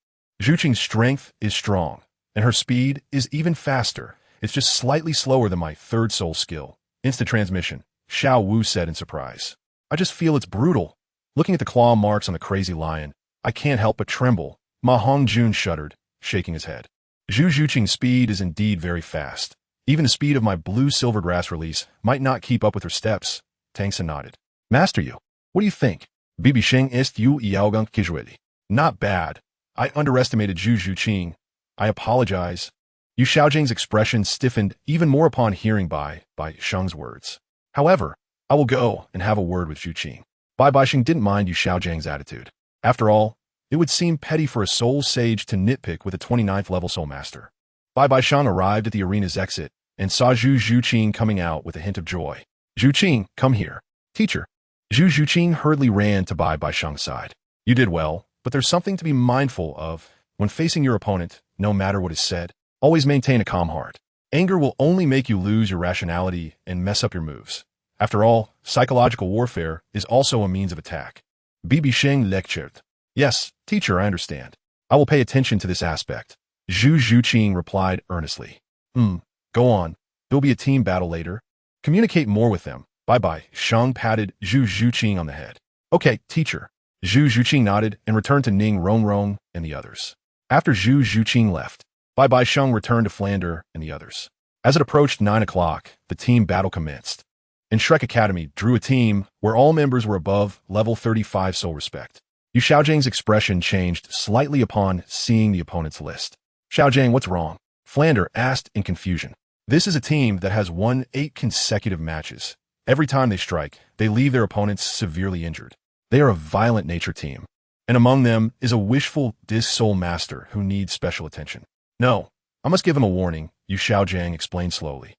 Zhuqing's strength is strong, and her speed is even faster. It's just slightly slower than my third soul skill. Instant transmission, Xiao Wu said in surprise. I just feel it's brutal. Looking at the claw marks on the crazy lion, I can't help but tremble. Ma Hongjun shuddered, shaking his head. Zhu Zhuqing's speed is indeed very fast. Even the speed of my blue silver grass release might not keep up with her steps. Tang San nodded. Master you. What do you think? BibiSheng ist yu yaogang kijueli. Not bad. I underestimated Zhu Zhuqing. I apologize. Yu Xiaojing's expression stiffened even more upon hearing BibiSheng's words. However, I will go and have a word with Zhuqing. BibiSheng didn't mind Yu Xiaojing's attitude. After all, it would seem petty for a soul sage to nitpick with a 29th level soul master. BibiSheng arrived at the arena's exit and saw Zhu Zhuqing coming out with a hint of joy. Zhuqing, come here. Teacher. Zhu Zhuqing hurriedly ran to BibiSheng's side. You did well, but there's something to be mindful of. When facing your opponent, no matter what is said, always maintain a calm heart. Anger will only make you lose your rationality and mess up your moves. After all, psychological warfare is also a means of attack. BibiSheng lectured. Yes, teacher, I understand. I will pay attention to this aspect. Zhu Zhuqing replied earnestly. Go on. There'll be a team battle later. Communicate more with them. BibiSheng patted Zhu Zhuqing on the head. Okay, teacher. Zhu Zhuqing nodded and returned to Ning Rongrong and the others. After Zhu Zhuqing left, BibiSheng returned to Flander and the others. As it approached 9 o'clock, the team battle commenced. In Shrek Academy drew a team where all members were above level 35 soul respect. Yu Xiaojing's expression changed slightly upon seeing the opponent's list. Xiaojing, what's wrong? Flander asked in confusion. This is a team that has won 8 consecutive matches. Every time they strike, they leave their opponents severely injured. They are a violent nature team, and among them is a wishful disc soul master who needs special attention. No, I must give him a warning, Yu Xiaojing explained slowly.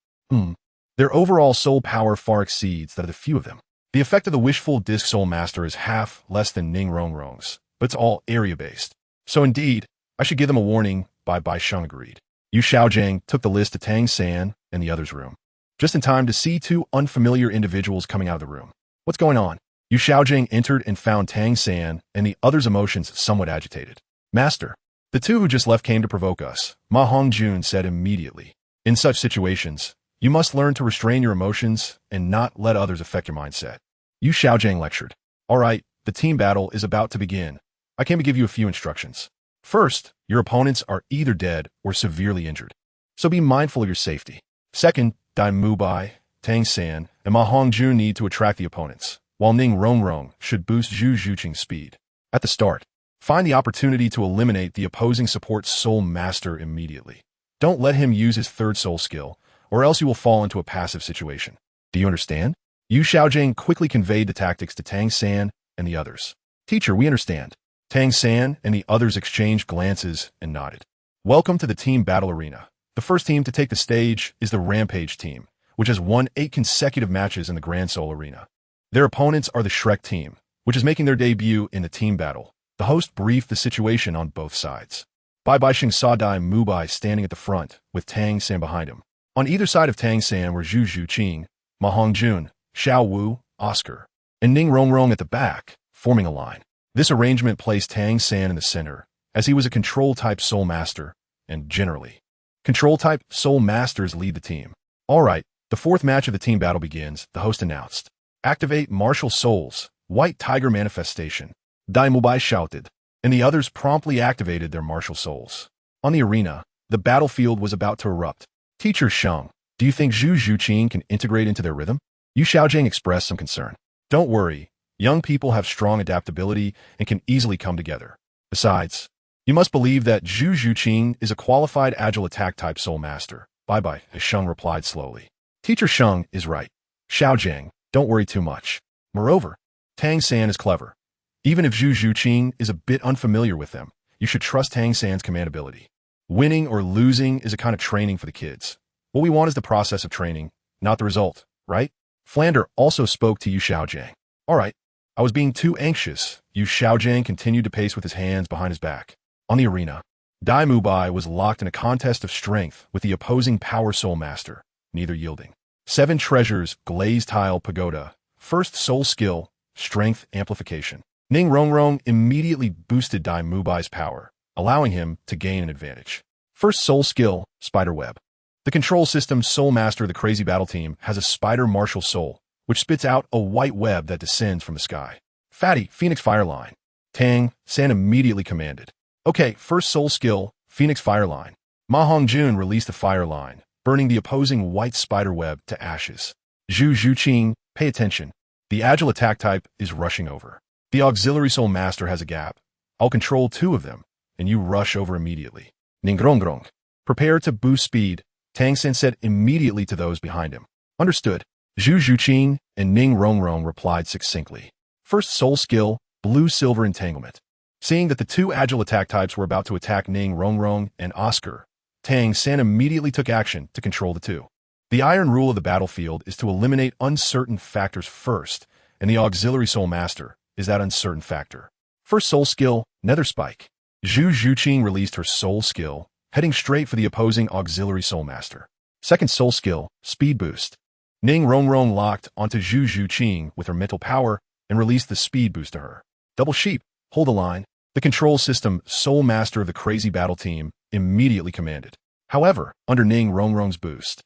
Their overall soul power far exceeds that of the few of them. The effect of the wishful disc soul master is half less than Ning Rongrong's, but it's all area-based. So indeed, I should give them a warning, BibiSheng agreed. Yu Xiaojing took the list to Tang San and the others' room, just in time to see 2 unfamiliar individuals coming out of the room. What's going on? Yu Xiaojing entered and found Tang San and the others' emotions somewhat agitated. Master, the 2 who just left came to provoke us, Ma Hongjun said immediately. In such situations, you must learn to restrain your emotions and not let others affect your mindset. Yu Xiaojing lectured. All right, the team battle is about to begin. I came to give you a few instructions. First, your opponents are either dead or severely injured, so be mindful of your safety. Second, Dai Mubai, Tang San, and Ma Hongjun need to attract the opponents, while Ning Rongrong should boost Zhu Zhuqing's speed. At the start, find the opportunity to eliminate the opposing support soul master immediately. Don't let him use his third soul skill, or else you will fall into a passive situation. Do you understand? Yu Xiaojing quickly conveyed the tactics to Tang San and the others. Teacher, we understand. Tang San and the others exchanged glances and nodded. Welcome to the team battle arena. The first team to take the stage is the Rampage team, which has won 8 consecutive matches in the Grand Soul Arena. Their opponents are the Shrek team, which is making their debut in the team battle. The host briefed the situation on both sides. BibiSheng saw Dai Mubai standing at the front, with Tang San behind him. On either side of Tang San were Zhu Zhuqing, Ma Hongjun, Xiao Wu, Oscar, and Ning Rongrong at the back, forming a line. This arrangement placed Tang San in the center, as he was a control-type soul master, and generally, control-type soul masters lead the team. All right, the 4th match of the team battle begins, the host announced. Activate Martial Souls, White Tiger Manifestation. Dai Mubai shouted, and the others promptly activated their martial souls. On the arena, The battlefield was about to erupt. Teacher Sheng, do you think Zhu Zhuqing can integrate into their rhythm? Yu Xiaojing expressed some concern. Don't worry. Young people have strong adaptability and can easily come together. Besides, you must believe that Zhu Zhuqing is a qualified agile attack type soul master. Bye-bye, Sheng replied slowly. Teacher Sheng is right. Xiaojing, don't worry too much. Moreover, Tang San is clever. Even if Zhu Zhuqing is a bit unfamiliar with them, you should trust Tang San's command ability. Winning or losing is a kind of training for the kids. What we want is the process of training, not the result, right? Flander also spoke to Yu Xiaojing. All right, I was being too anxious. Yu Xiaojing continued to pace with his hands behind his back. On the arena, Dai Mubai was locked in a contest of strength with the opposing Power Soul Master, neither yielding. 7 treasures, glazed tile pagoda, first soul skill, strength amplification. Ning Rongrong immediately boosted Dai Mubai's power, allowing him to gain an advantage. First soul skill, spider web. The control system Soul Master of the Crazy Battle Team has a spider martial soul, which spits out a white web that descends from the sky. Fatty, Phoenix Fire Line. Tang San immediately commanded. Okay, first soul skill, Phoenix Fire Line. Ma Hongjun released the fire line, burning the opposing white spider web to ashes. Zhu Zhuqing, pay attention. The agile attack type is rushing over. The auxiliary soul master has a gap. I'll control 2 of them, and you rush over immediately. Ningrongrong. Prepare to boost speed, Tang San said immediately to those behind him. Understood. Zhu Zhuqing and Ning Rongrong replied succinctly. First soul skill, blue-silver entanglement. Seeing that the 2 agile attack types were about to attack Ning Rongrong and Oscar, Tang San immediately took action to control the 2. The iron rule of the battlefield is to eliminate uncertain factors first, and the auxiliary soul master is that uncertain factor. First soul skill, nether spike. Zhu Zhuqing released her soul skill, heading straight for the opposing auxiliary soul master. Second soul skill, speed boost. Ning Rongrong locked onto Zhu Zhuqing with her mental power and released the speed boost to her. Double sheep, hold the line. The control system Soul Master of the Crazy Battle Team immediately commanded. However, under Ning Rongrong's boost,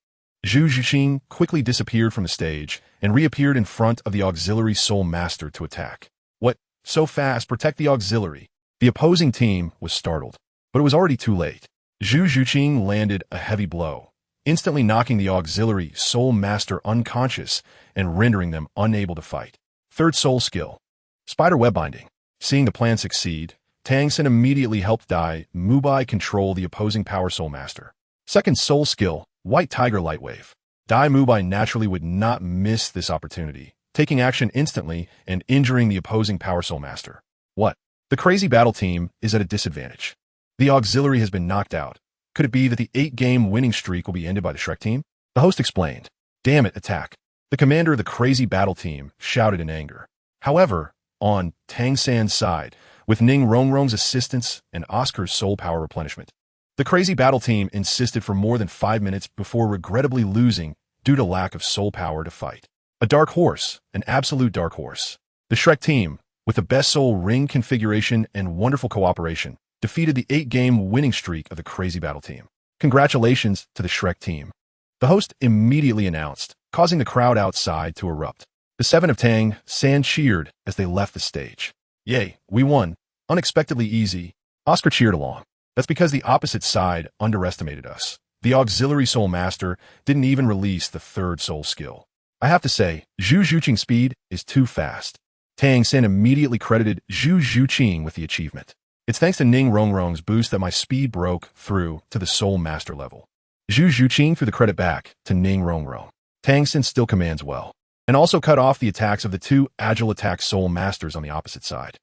Zhu Zhuqing quickly disappeared from the stage and reappeared in front of the auxiliary Soul Master to attack. What? So fast, protect the auxiliary. The opposing team was startled, but it was already too late. Zhu Zhuqing landed a heavy blow, instantly knocking the auxiliary Soul Master unconscious and rendering them unable to fight. Third soul skill, spider web binding. Seeing the plan succeed, Tang San immediately helped Dai Mubai control the opposing Power Soul Master. Second soul skill, white tiger light wave. Dai Mubai naturally would not miss this opportunity, taking action instantly and injuring the opposing Power Soul Master. What? The Crazy Battle Team is at a disadvantage. The auxiliary has been knocked out. Could it be that the 8-game winning streak will be ended by the Shrek team? The host explained. Damn it, attack. The commander of the Crazy Battle Team shouted in anger. However, on Tang San's side, with Ning Rongrong's assistance and Oscar's soul power replenishment, the Crazy Battle Team insisted for more than 5 minutes before regrettably losing due to lack of soul power to fight. A dark horse, an absolute dark horse. The Shrek team, with the best soul ring configuration and wonderful cooperation, defeated the 8-game winning streak of the Crazy Battle Team. Congratulations to the Shrek team. The host immediately announced, causing the crowd outside to erupt. The 7 of Tang San cheered as they left the stage. Yay, we won. Unexpectedly easy. Oscar cheered along. That's because the opposite side underestimated us. The auxiliary soul master didn't even release the 3rd soul skill. I have to say, Zhu Zhuqing's speed is too fast. Tang San immediately credited Zhu Zhuqing with the achievement. It's thanks to Ning Rongrong's boost that my speed broke through to the soul master level. Zhu Zhuqing threw the credit back to Ning Rongrong. Tang San still commands well, and also cut off the attacks of the 2 agile attack soul masters on the opposite side.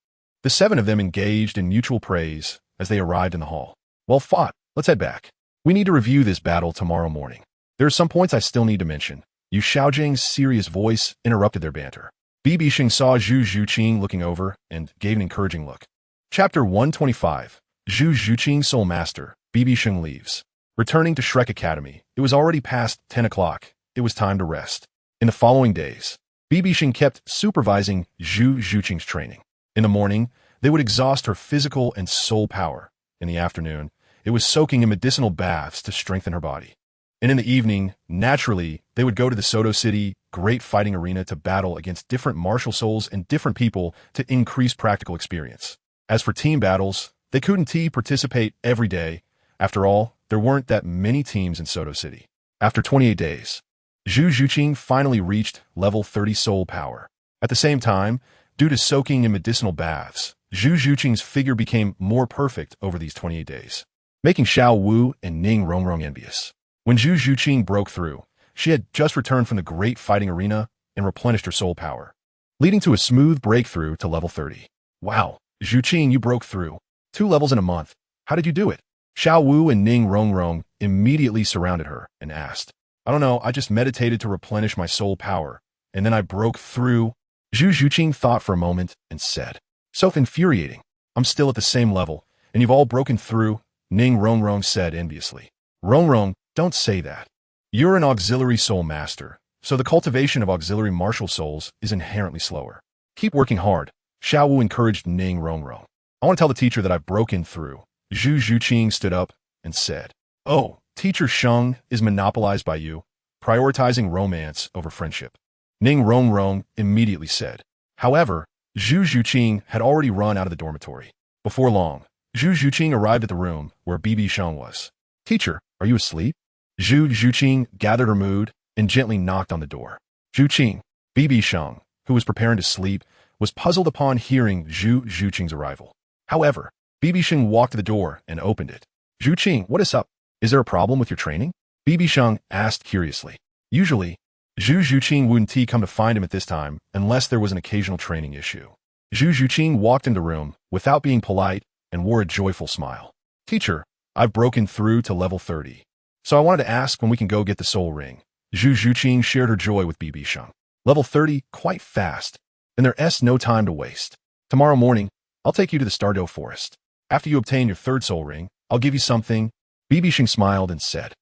The 7 of them engaged in mutual praise as they arrived in the hall. Well fought, let's head back. We need to review this battle tomorrow morning. There are some points I still need to mention. Yu Xiaojing's serious voice interrupted their banter. BibiSheng saw Zhu Zhuqing looking over and gave an encouraging look. Chapter 125, Zhu Zhuqing Soul Master, BibiSheng leaves. Returning to Shrek Academy, it was already past 10 o'clock. It was time to rest. In the following days, BibiSheng kept supervising Zhu Zhuqing's training. In the morning, they would exhaust her physical and soul power. In the afternoon, it was soaking in medicinal baths to strengthen her body. And in the evening, naturally, they would go to the Soto City Great Fighting Arena to battle against different martial souls and different people to increase practical experience. As for team battles, they couldn't participate every day. After all, there weren't that many teams in Soto City. After 28 days, Zhu Zhuqing finally reached level 30 soul power. At the same time, due to soaking in medicinal baths, Zhu Zhuqing's figure became more perfect over these 28 days, making Xiao Wu and Ning Rongrong envious. When Zhu Zhuqing broke through, she had just returned from the great fighting arena and replenished her soul power, leading to a smooth breakthrough to level 30. Wow, Zhuqing, you broke through 2 levels in a month. How did you do it? Xiao Wu and Ning Rongrong immediately surrounded her and asked. I don't know, I just meditated to replenish my soul power, and then I broke through. Zhu Zhuqing thought for a moment and said, so infuriating. I'm still at the same level, and you've all broken through, Ning Rongrong said enviously. Rongrong, don't say that. You're an auxiliary soul master, so the cultivation of auxiliary martial souls is inherently slower. Keep working hard, Xiao Wu encouraged Ning Rongrong. I want to tell the teacher that I've broken through. Zhu Zhuqing stood up and said, oh, Teacher Sheng is monopolized by you, prioritizing romance over friendship. Ning Rongrong immediately said. However, Zhu Zhuqing had already run out of the dormitory. Before long, Zhu Zhuqing arrived at the room where BibiSheng was. Teacher, are you asleep? Zhu Zhuqing gathered her mood and gently knocked on the door. Zhuqing, BibiSheng, who was preparing to sleep, was puzzled upon hearing Zhu Zhuqing's arrival. However, BibiSheng walked to the door and opened it. Zhuqing, what is up? Is there a problem with your training? BibiSheng asked curiously. Usually, Zhu Zhuqing wouldn't come to find him at this time unless there was an occasional training issue. Zhu Zhuqing walked into the room without being polite and wore a joyful smile. Teacher, I've broken through to level 30. So I wanted to ask when we can go get the soul ring. Zhu Zhuqing shared her joy with BibiSheng. Level 30, quite fast. And there's no time to waste. Tomorrow morning, I'll take you to the Stardow Forest. After you obtain your 3rd soul ring, I'll give you something. BibiSheng smiled and said,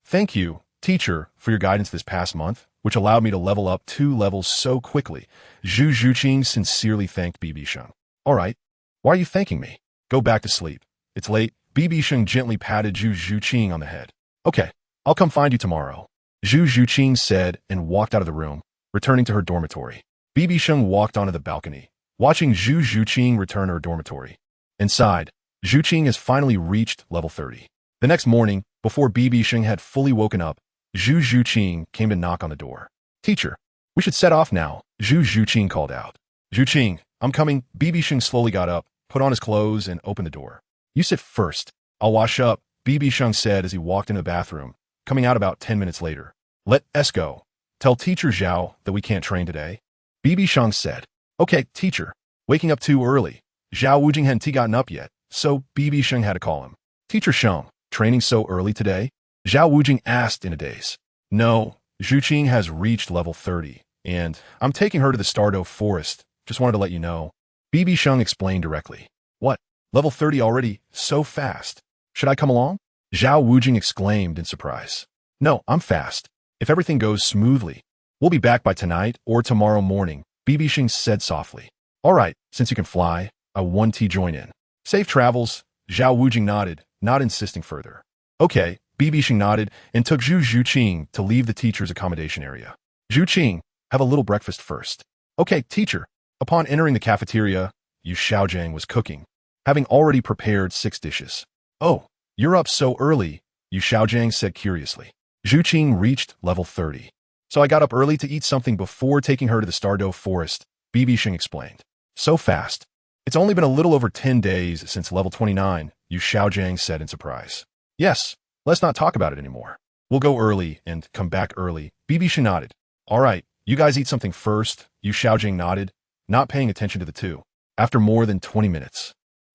thank you, teacher, for your guidance this past month, which allowed me to level up 2 levels so quickly. Zhu Zhuqing sincerely thanked BibiSheng. All right, why are you thanking me? Go back to sleep. It's late. BibiSheng gently patted Zhu Zhuqing on the head. Okay, I'll come find you tomorrow. Zhu Zhuqing said and walked out of the room, returning to her dormitory. BibiSheng walked onto the balcony, watching Zhu Zhuqing return to her dormitory. Inside, Zhuqing has finally reached level 30. The next morning, before BibiSheng had fully woken up, Zhu Zhuqing came to knock on the door. Teacher, we should set off now, Zhu Zhuqing called out. Zhuqing, I'm coming. BibiSheng slowly got up, put on his clothes, and opened the door. You sit first. I'll wash up, BibiSheng said as he walked into the bathroom, coming out about 10 minutes later. Let's go. Tell Teacher Zhao that we can't train today. BibiSheng said. Okay, teacher. Waking up too early. Zhao Wujing hadn't gotten up yet, so BibiSheng had to call him. Teacher Sheng, training so early today? Zhao Wujing asked in a daze. No, Zhuqing has reached level 30, and I'm taking her to the Stardow Forest. Just wanted to let you know. BibiSheng explained directly. What? Level 30 already? So fast. Should I come along? Zhao Wujing exclaimed in surprise. No, I'm fast. If everything goes smoothly, we'll be back by tonight or tomorrow morning, BibiSheng said softly. All right, since you can fly, I want to join in. Safe travels, Zhao Wujing nodded, not insisting further. Okay, BibiSheng nodded and took Zhu Zhuqing to leave the teacher's accommodation area. Zhuqing, have a little breakfast first. Okay, teacher. Upon entering the cafeteria, Yu Xiaojiang was cooking, having already prepared 6 dishes. Oh, you're up so early, Yu Xiaojiang said curiously. Zhuqing reached level 30. So I got up early to eat something before taking her to the Stardow Forest, BibiSheng explained. So fast. It's only been a little over 10 days since level 29, Yu Xiaojiang said in surprise. Yes, let's not talk about it anymore. We'll go early and come back early, BibiSheng nodded. All right, you guys eat something first, Yu Xiaojiang nodded, not paying attention to the two. After more than 20 minutes,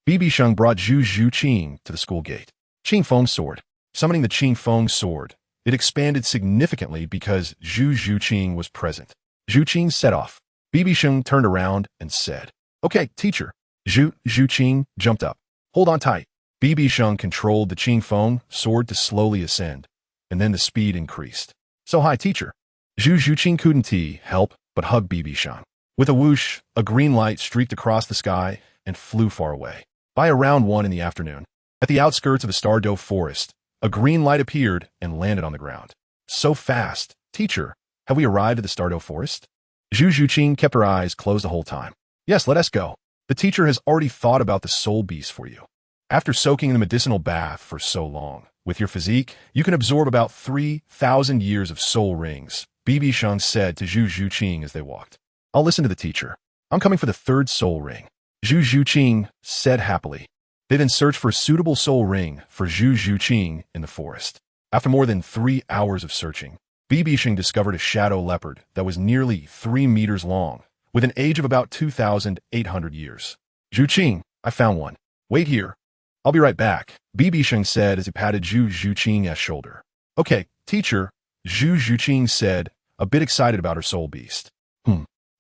BibiSheng brought Zhu Zhuqing to the school gate. Qingfeng sword. Summoning the Qingfeng sword, it expanded significantly because Zhu Zhuqing was present. Zhuqing set off. BibiSheng turned around and said, Okay, teacher. Zhu Zhuqing jumped up. Hold on tight. BibiSheng controlled the Qingfeng sword to slowly ascend, and then the speed increased. So high, teacher. Zhu Zhuqing couldn't help but hug BibiSheng. With a whoosh, a green light streaked across the sky and flew far away. By around 1 in the afternoon, at the outskirts of the Stardow Forest, a green light appeared and landed on the ground. So fast. Teacher, have we arrived at the Stardow Forest? Zhu Zhuqing kept her eyes closed the whole time. Yes, let us go. The teacher has already thought about the soul beast for you. After soaking in the medicinal bath for so long, With your physique, you can absorb about 3,000 years of soul rings, BibiSheng said to Zhu Zhuqing as they walked. I'll listen to the teacher. I'm coming for the third soul ring, Zhu Zhuqing said happily. They then searched for a suitable soul ring for Zhu Zhuqing in the forest. After more than 3 hours of searching, BibiSheng discovered a shadow leopard that was nearly 3 meters long, with an age of about 2,800 years. Zhuqing, I found one. Wait here. I'll be right back, BibiSheng said as he patted Zhu Zhuqing's shoulder. Okay, teacher, Zhu Zhuqing said, a bit excited about her soul beast.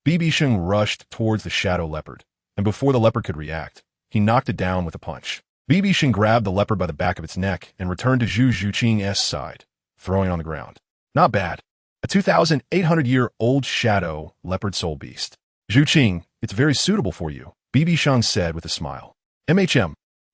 BibiSheng rushed towards the shadow leopard, and before the leopard could react, he knocked it down with a punch. BibiSheng grabbed the leopard by the back of its neck and returned to Zhu Zhuqing's side, throwing it on the ground. Not bad. A 2,800-year-old shadow leopard soul beast. Zhuqing, it's very suitable for you, BibiSheng said with a smile.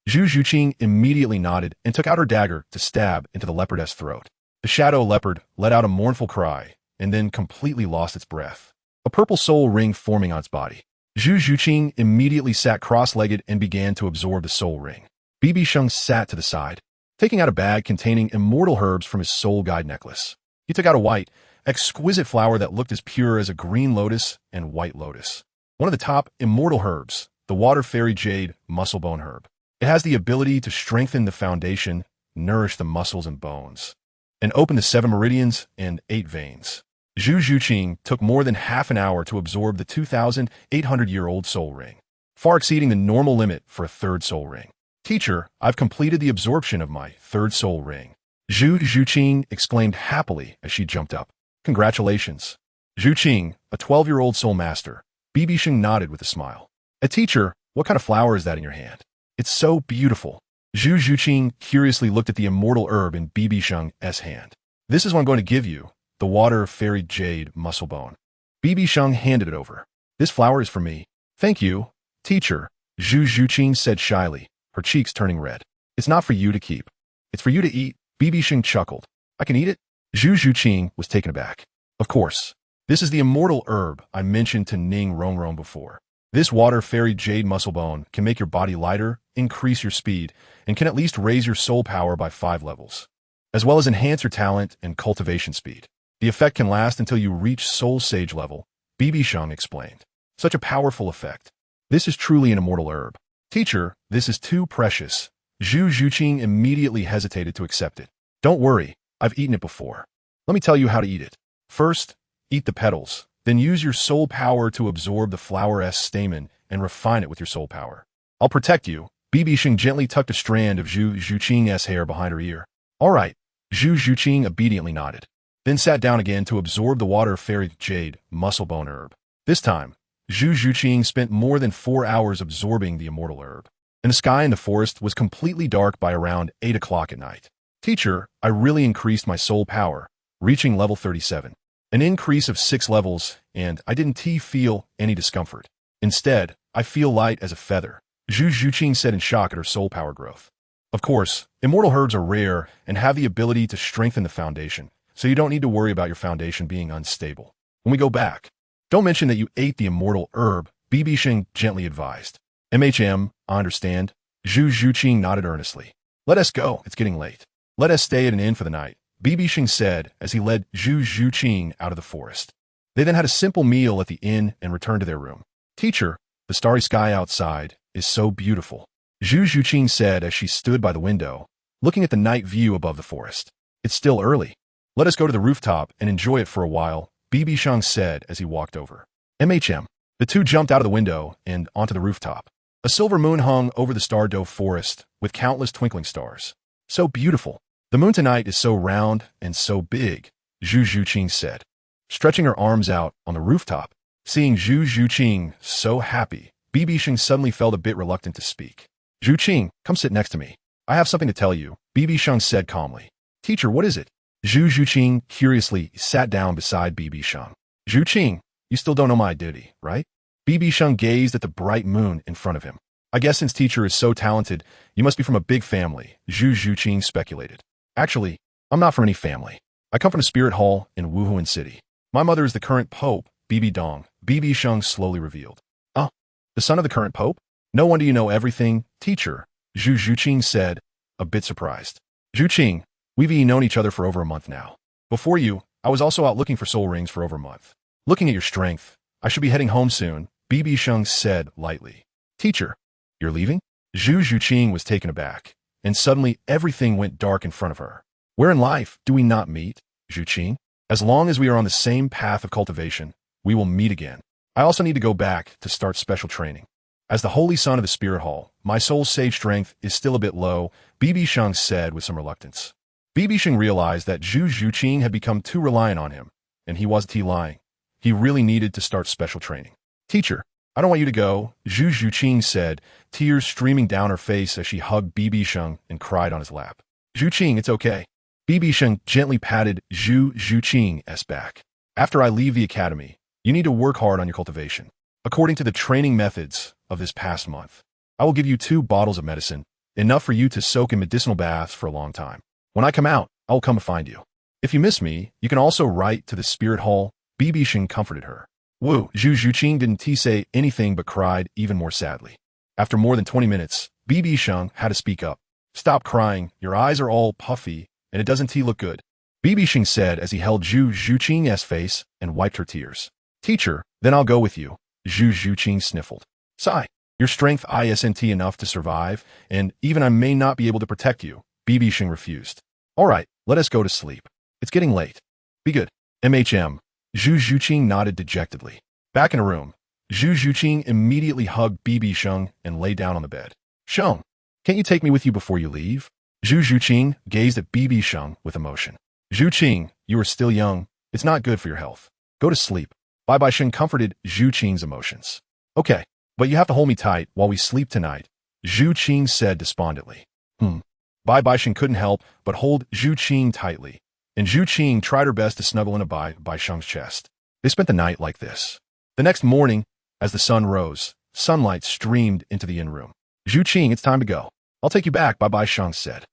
Zhu Zhuqing immediately nodded and took out her dagger to stab into the leopard's throat. The shadow leopard let out a mournful cry and then completely lost its breath, a purple soul ring forming on its body. Zhu Zhuqing immediately sat cross-legged and began to absorb the soul ring. BibiSheng sat to the side, taking out a bag containing immortal herbs from his soul guide necklace. He took out a white, exquisite flower that looked as pure as a green lotus and white lotus. One of the top immortal herbs, the water fairy jade musclebone herb. It has the ability to strengthen the foundation, nourish the muscles and bones, and open the 7 meridians and 8 veins. Zhu Zhuqing took more than half an hour to absorb the 2,800-year-old soul ring, far exceeding the normal limit for a third soul ring. Teacher, I've completed the absorption of my third soul ring, Zhu Zhuqing exclaimed happily as she jumped up. Congratulations. Zhuqing, a 12-year-old soul master, BibiSheng nodded with a smile. A teacher, what kind of flower is that in your hand? It's so beautiful. Zhu Zhuqing curiously looked at the immortal herb in BibiSheng's hand. This is what I'm going to give you, the water fairy jade musclebone. BibiSheng handed it over. This flower is for me. Thank you, teacher, Zhu Zhuqing said shyly, her cheeks turning red. It's not for you to keep. It's for you to eat, BibiSheng chuckled. I can eat it? Zhu Zhuqing was taken aback. Of course. This is the immortal herb I mentioned to Ning Rongrong before. This water fairy jade musclebone can make your body lighter, increase your speed, and can at least raise your soul power by 5 levels, as well as enhance your talent and cultivation speed. The effect can last until you reach soul sage level, BibiSheng explained. Such a powerful effect. This is truly an immortal herb. Teacher, this is too precious. Zhu Zhuqing immediately hesitated to accept it. Don't worry, I've eaten it before. Let me tell you how to eat it. First, eat the petals, then use your soul power to absorb the flower's stamen and refine it with your soul power. I'll protect you. BibiSheng gently tucked a strand of Zhu Zhuqing's hair behind her ear. All right, Zhu Zhuqing obediently nodded, then sat down again to absorb the water fairy jade musclebone herb. This time, Zhu Zhuqing spent more than 4 hours absorbing the immortal herb, and the sky in the forest was completely dark by around 8 o'clock at night. Teacher, I really increased my soul power, reaching level 37. An increase of 6 levels, and I didn't feel any discomfort. Instead, I feel light as a feather, Zhu Zhuqing said in shock at her soul power growth. Of course, immortal herbs are rare and have the ability to strengthen the foundation, so you don't need to worry about your foundation being unstable. When we go back, don't mention that you ate the immortal herb, BibiSheng gently advised. I understand. Zhu Zhuqing nodded earnestly. Let us go, it's getting late. Let us stay at an inn for the night, BibiSheng said as he led Zhu Zhuqing out of the forest. They then had a simple meal at the inn and returned to their room. Teacher, the starry sky outside is so beautiful, Zhu Zhuqing said as she stood by the window, looking at the night view above the forest. It's still early. Let us go to the rooftop and enjoy it for a while, BibiSheng said as he walked over. The two jumped out of the window and onto the rooftop. A silver moon hung over the star-dove forest with countless twinkling stars. So beautiful. The moon tonight is so round and so big, Zhu Zhuqing said, stretching her arms out on the rooftop. Seeing Zhu Zhuqing so happy, BibiSheng suddenly felt a bit reluctant to speak. Zhuqing, come sit next to me. I have something to tell you, BibiSheng said calmly. Teacher, what is it? Zhu Zhuqing curiously sat down beside BibiSheng. Zhuqing, you still don't know my identity, right? BibiSheng gazed at the bright moon in front of him. I guess since teacher is so talented, you must be from a big family, Zhu Zhuqing speculated. Actually, I'm not from any family. I come from the spirit hall in Wuhuan City. My mother is the current pope, BibiSheng slowly revealed. Oh, the son of the current pope? No wonder you know everything, teacher, Zhu Zhuqing said, a bit surprised. Zhuqing, We've known each other for over a month now. Before you, I was also out looking for soul rings for over a month. Looking at your strength, I should be heading home soon, BibiSheng said lightly. Teacher, you're leaving? Zhu Zhuqing was taken aback, and suddenly everything went dark in front of her. Where in life do we not meet, Zhuqing? As long as we are on the same path of cultivation, we will meet again. I also need to go back to start special training. As the holy son of the spirit hall, my soul's sage strength is still a bit low, BibiSheng said with some reluctance. BibiSheng realized that Zhu Zhuqing had become too reliant on him, and he wasn't lying. He really needed to start special training. Teacher, I don't want you to go, Zhu Zhuqing said, tears streaming down her face as she hugged BibiSheng and cried on his lap. Zhuqing, it's okay. BibiSheng gently patted Zhu Zhuqing's back. After I leave the academy, you need to work hard on your cultivation. According to the training methods of this past month, I will give you 2 bottles of medicine, enough for you to soak in medicinal baths for a long time. When I come out, I will come to find you. If you miss me, you can also write to the spirit hall, BibiSheng comforted her. Woo, Zhu Zhuqing didn't say anything but cried even more sadly. After more than 20 minutes, BibiSheng had to speak up. Stop crying, your eyes are all puffy, and it doesn't look good. BibiSheng said as he held Zhu Zhuqing's face and wiped her tears. Teacher, then I'll go with you, Zhu Zhuqing sniffled. Sigh, your strength isn't enough to survive, and even I may not be able to protect you, BibiSheng refused. All right, let us go to sleep. It's getting late. Be good. Zhu Zhuqing nodded dejectedly. Back in a room, Zhu Zhuqing immediately hugged BibiSheng and lay down on the bed. Sheng, can't you take me with you before you leave? Zhu Zhuqing gazed at BibiSheng with emotion. Zhuqing, you are still young. It's not good for your health. Go to sleep. BibiSheng comforted Zhuqing's emotions. Okay, but you have to hold me tight while we sleep tonight, Zhuqing said despondently. BibiSheng couldn't help but hold Zhuqing tightly, and Zhuqing tried her best to snuggle into BibiSheng's chest. They spent the night like this. The next morning, as the sun rose, sunlight streamed into the inn-room. Zhuqing, it's time to go. I'll take you back, BibiSheng said.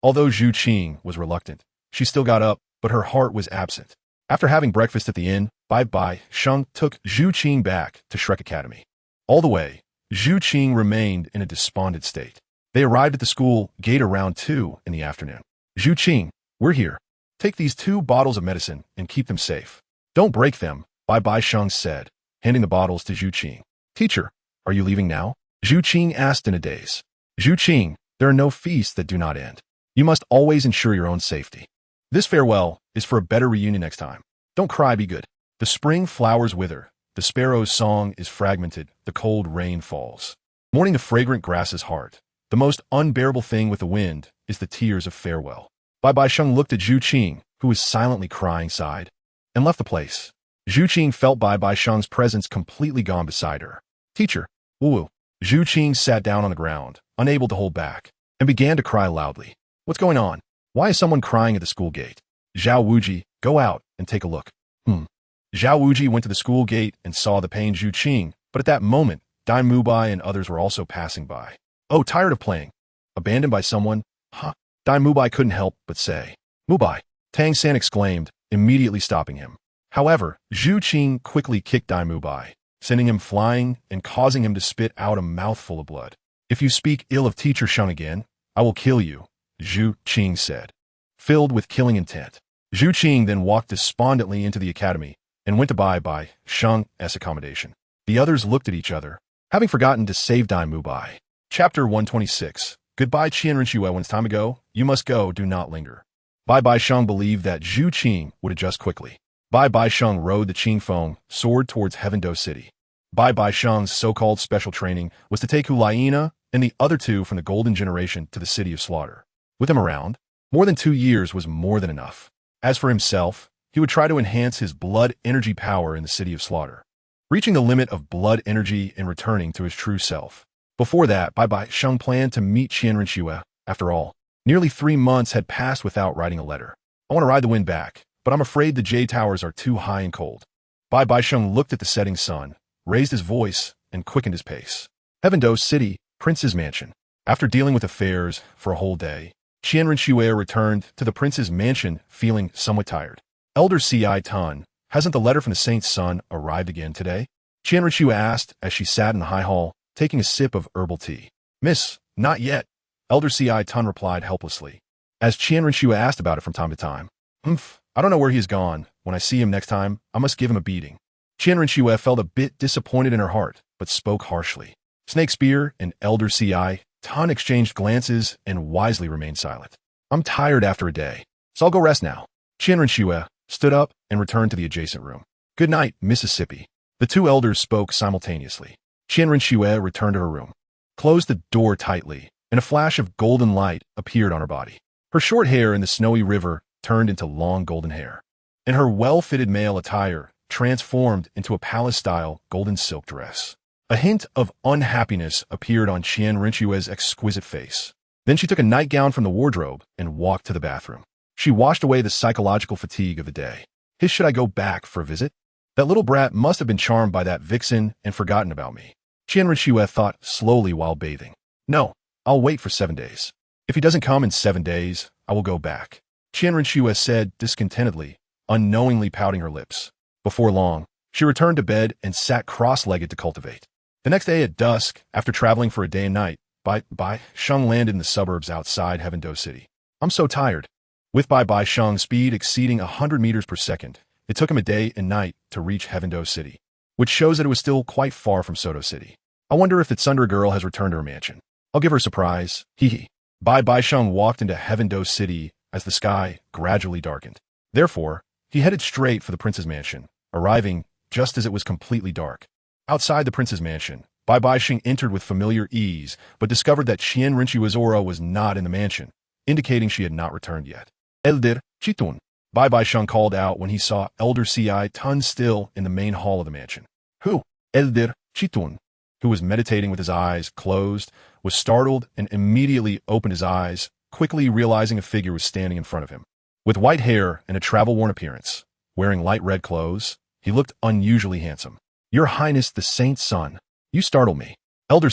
Although Zhuqing was reluctant, she still got up, but her heart was absent. After having breakfast at the inn, BibiSheng took Zhuqing back to Shrek Academy. All the way, Zhuqing remained in a despondent state. They arrived at the school gate around 2 in the afternoon. Zhuqing, we're here. Take these 2 bottles of medicine and keep them safe. Don't break them, BibiSheng said, handing the bottles to Zhuqing. Teacher, are you leaving now? Zhuqing asked in a daze. Zhuqing, there are no feasts that do not end. You must always ensure your own safety. This farewell is for a better reunion next time. Don't cry, be good. The spring flowers wither, the sparrow's song is fragmented, the cold rain falls. Mourning the fragrant grass's heart, the most unbearable thing with the wind is the tears of farewell. BibiSheng looked at Zhuqing, who was silently crying, sighed, and left the place. Zhuqing felt BibiSheng's presence completely gone beside her. Teacher, woo-woo. Zhuqing sat down on the ground, unable to hold back, and began to cry loudly. What's going on? Why is someone crying at the school gate? Zhao Wuji, go out and take a look. Zhao Wuji went to the school gate and saw the pained Zhuqing, but at that moment, Dai Mubai and others were also passing by. Oh, tired of playing. Abandoned by someone? Huh? Dai Mubai couldn't help but say. Mubai, Tang San exclaimed, immediately stopping him. However, Zhuqing quickly kicked Dai Mubai, sending him flying and causing him to spit out a mouthful of blood. If you speak ill of Teacher Sheng again, I will kill you, Zhuqing said, filled with killing intent. Zhuqing then walked despondently into the academy and went to BibiSheng's accommodation. The others looked at each other, having forgotten to save Dai Mubai. Chapter 126. Goodbye, Renxue. When it's time to go, you must go, do not linger. BibiSheng believed that Zhuqing would adjust quickly. BibiSheng rode the Qingfeng sword towards Heavendo City. BibiSheng's so-called special training was to take Huliena and the other 2 from the Golden Generation to the City of Slaughter. With him around, more than 2 years was more than enough. As for himself, he would try to enhance his blood energy power in the City of Slaughter, reaching the limit of blood energy and returning to his true self. Before that, BibiSheng planned to meet Renxue. After all, nearly 3 months had passed without writing a letter. I want to ride the wind back, but I'm afraid the Jade Towers are too high and cold. BibiSheng looked at the setting sun, raised his voice, and quickened his pace. Heavendo City, Prince's Mansion. After dealing with affairs for a whole day, Renxue returned to the prince's mansion feeling somewhat tired. Elder C.I. Tun, hasn't the letter from the Saint's son arrived again today? Renxue asked as she sat in the high hall, taking a sip of herbal tea. Miss, not yet, Elder C.I. Tun replied helplessly. as Qian Renxue asked about it from time to time. I don't know where he has gone. When I see him next time, I must give him a beating. Qian Renxue felt a bit disappointed in her heart, but spoke harshly. Snake Spear and Elder Tan exchanged glances and wisely remained silent. I'm tired after a day, so I'll go rest now. Qian Renxue stood up and returned to the adjacent room. Good night, Mississippi. The two elders spoke simultaneously. Qian Renxue returned to her room, closed the door tightly, and a flash of golden light appeared on her body. Her short hair in the snowy river turned into long golden hair, and her well-fitted male attire transformed into a palace-style golden silk dress. A hint of unhappiness appeared on Qian Renxue's exquisite face. Then she took a nightgown from the wardrobe and walked to the bathroom. She washed away the psychological fatigue of the day. Should I go back for a visit? That little brat must have been charmed by that vixen and forgotten about me. Qian Renxue thought slowly while bathing. No, I'll wait for 7 days. If he doesn't come in 7 days, I will go back. Qian Renxue said discontentedly, unknowingly pouting her lips. Before long, she returned to bed and sat cross-legged to cultivate. The next day at dusk, after traveling for a day and night, BibiSheng landed in the suburbs outside Heavendo City. I'm so tired. With BibiSheng's speed exceeding 100 meters per second, it took him a day and night to reach Heavendo City, which shows that it was still quite far from Soto City. I wonder if the Tsundere girl has returned to her mansion. I'll give her a surprise. Hee. BibiSheng walked into Heavendo City as the sky gradually darkened. Therefore, he headed straight for the prince's mansion, arriving just as it was completely dark. Outside the prince's mansion, BibiSheng entered with familiar ease, but discovered that Qian Renxue's aura was not in the mansion, indicating she had not returned yet. Elder Chitun, BibiSheng called out when he saw Elder Tan still in the main hall of the mansion. Who? Elder Chitun, who was meditating with his eyes closed, was startled and immediately opened his eyes, quickly realizing a figure was standing in front of him. With white hair and a travel-worn appearance, wearing light red clothes, he looked unusually handsome. Your Highness the Saint's son, you startle me. Elder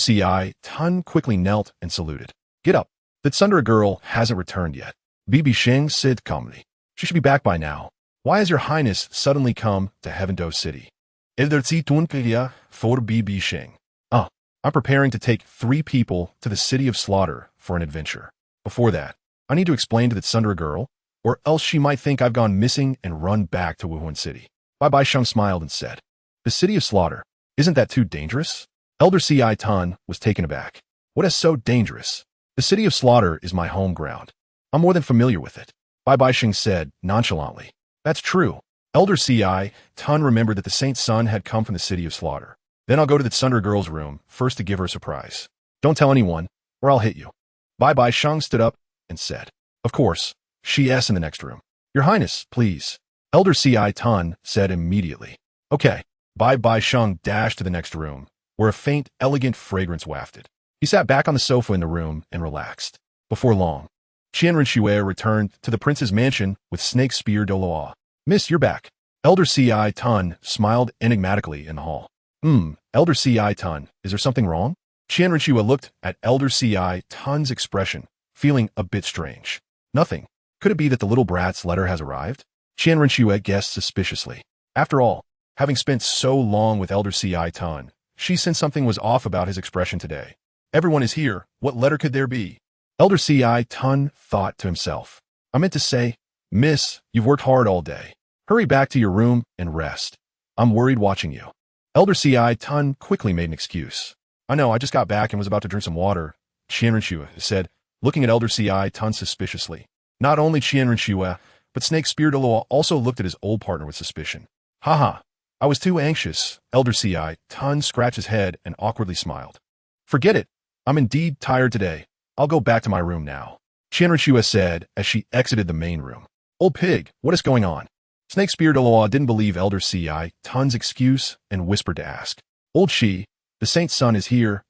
Tan quickly knelt and saluted. Get up. The Tsundere girl hasn't returned yet. BibiSheng said calmly. She should be back by now. Why has your Highness suddenly come to Heavendo City? Elder Tun for BibiSheng. I'm preparing to take 3 people to the City of Slaughter for an adventure. Before that, I need to explain to the Tsundere girl, or else she might think I've gone missing and run back to Wuhuan City. BibiSheng smiled and said, The City of Slaughter, isn't that too dangerous? Elder Tan was taken aback. What is so dangerous? The City of Slaughter is my home ground. I'm more than familiar with it. BibiSheng said nonchalantly. That's true. Elder Tan remembered that the Saint's son had come from the City of Slaughter. Then I'll go to the Tsundere girl's room, first to give her a surprise. Don't tell anyone, or I'll hit you. BibiSheng stood up and said, Of course, she's in the next room. Your Highness, please. Elder Tan said immediately. Okay. BibiSheng dashed to the next room, where a faint, elegant fragrance wafted. He sat back on the sofa in the room and relaxed. Before long, Qian Renxue returned to the prince's mansion with Snake Spear Douluo. Miss, you're back. Elder Tan smiled enigmatically in the hall. Elder Tan, is there something wrong? Qian Renxue looked at Elder Tan's expression, feeling a bit strange. Nothing. Could it be that the little brat's letter has arrived? Qian Renxue guessed suspiciously. After all, having spent so long with Elder Tan, she sensed something was off about his expression today. Everyone is here. What letter could there be? Elder Tan thought to himself. I meant to say, Miss, you've worked hard all day. Hurry back to your room and rest. I'm worried watching you. Elder Tan quickly made an excuse. I know, I just got back and was about to drink some water, Qian Renxue said, looking at Elder Tan suspiciously. Not only Qian Renxue, but Snake Spear Douluo also looked at his old partner with suspicion. Haha, I was too anxious. Elder Tan scratched his head and awkwardly smiled. Forget it. I'm indeed tired today. I'll go back to my room now. Qian Renxue said as she exited the main room. Old pig, what is going on? Snake Spear Douluo didn't believe Elder Tan's excuse and whispered to ask. Old the Saint's son is here,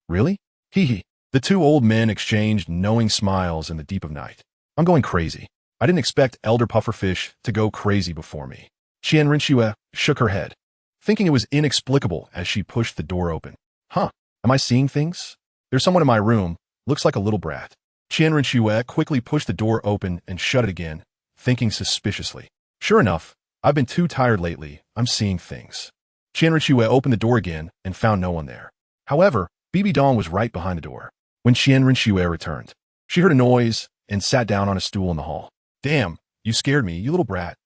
Really? The two old men exchanged knowing smiles in the deep of night. I'm going crazy. I didn't expect Elder Pufferfish to go crazy before me. Qian Renxue shook her head, thinking it was inexplicable as she pushed the door open. Am I seeing things? There's someone in my room, looks like a little brat. Qian Renxue quickly pushed the door open and shut it again, thinking suspiciously. Sure enough, I've been too tired lately, I'm seeing things. Qian Renxue opened the door again and found no one there. However, BibiDong was right behind the door. When Qian Renxue returned, she heard a noise and sat down on a stool in the hall. Damn, you scared me, you little brat.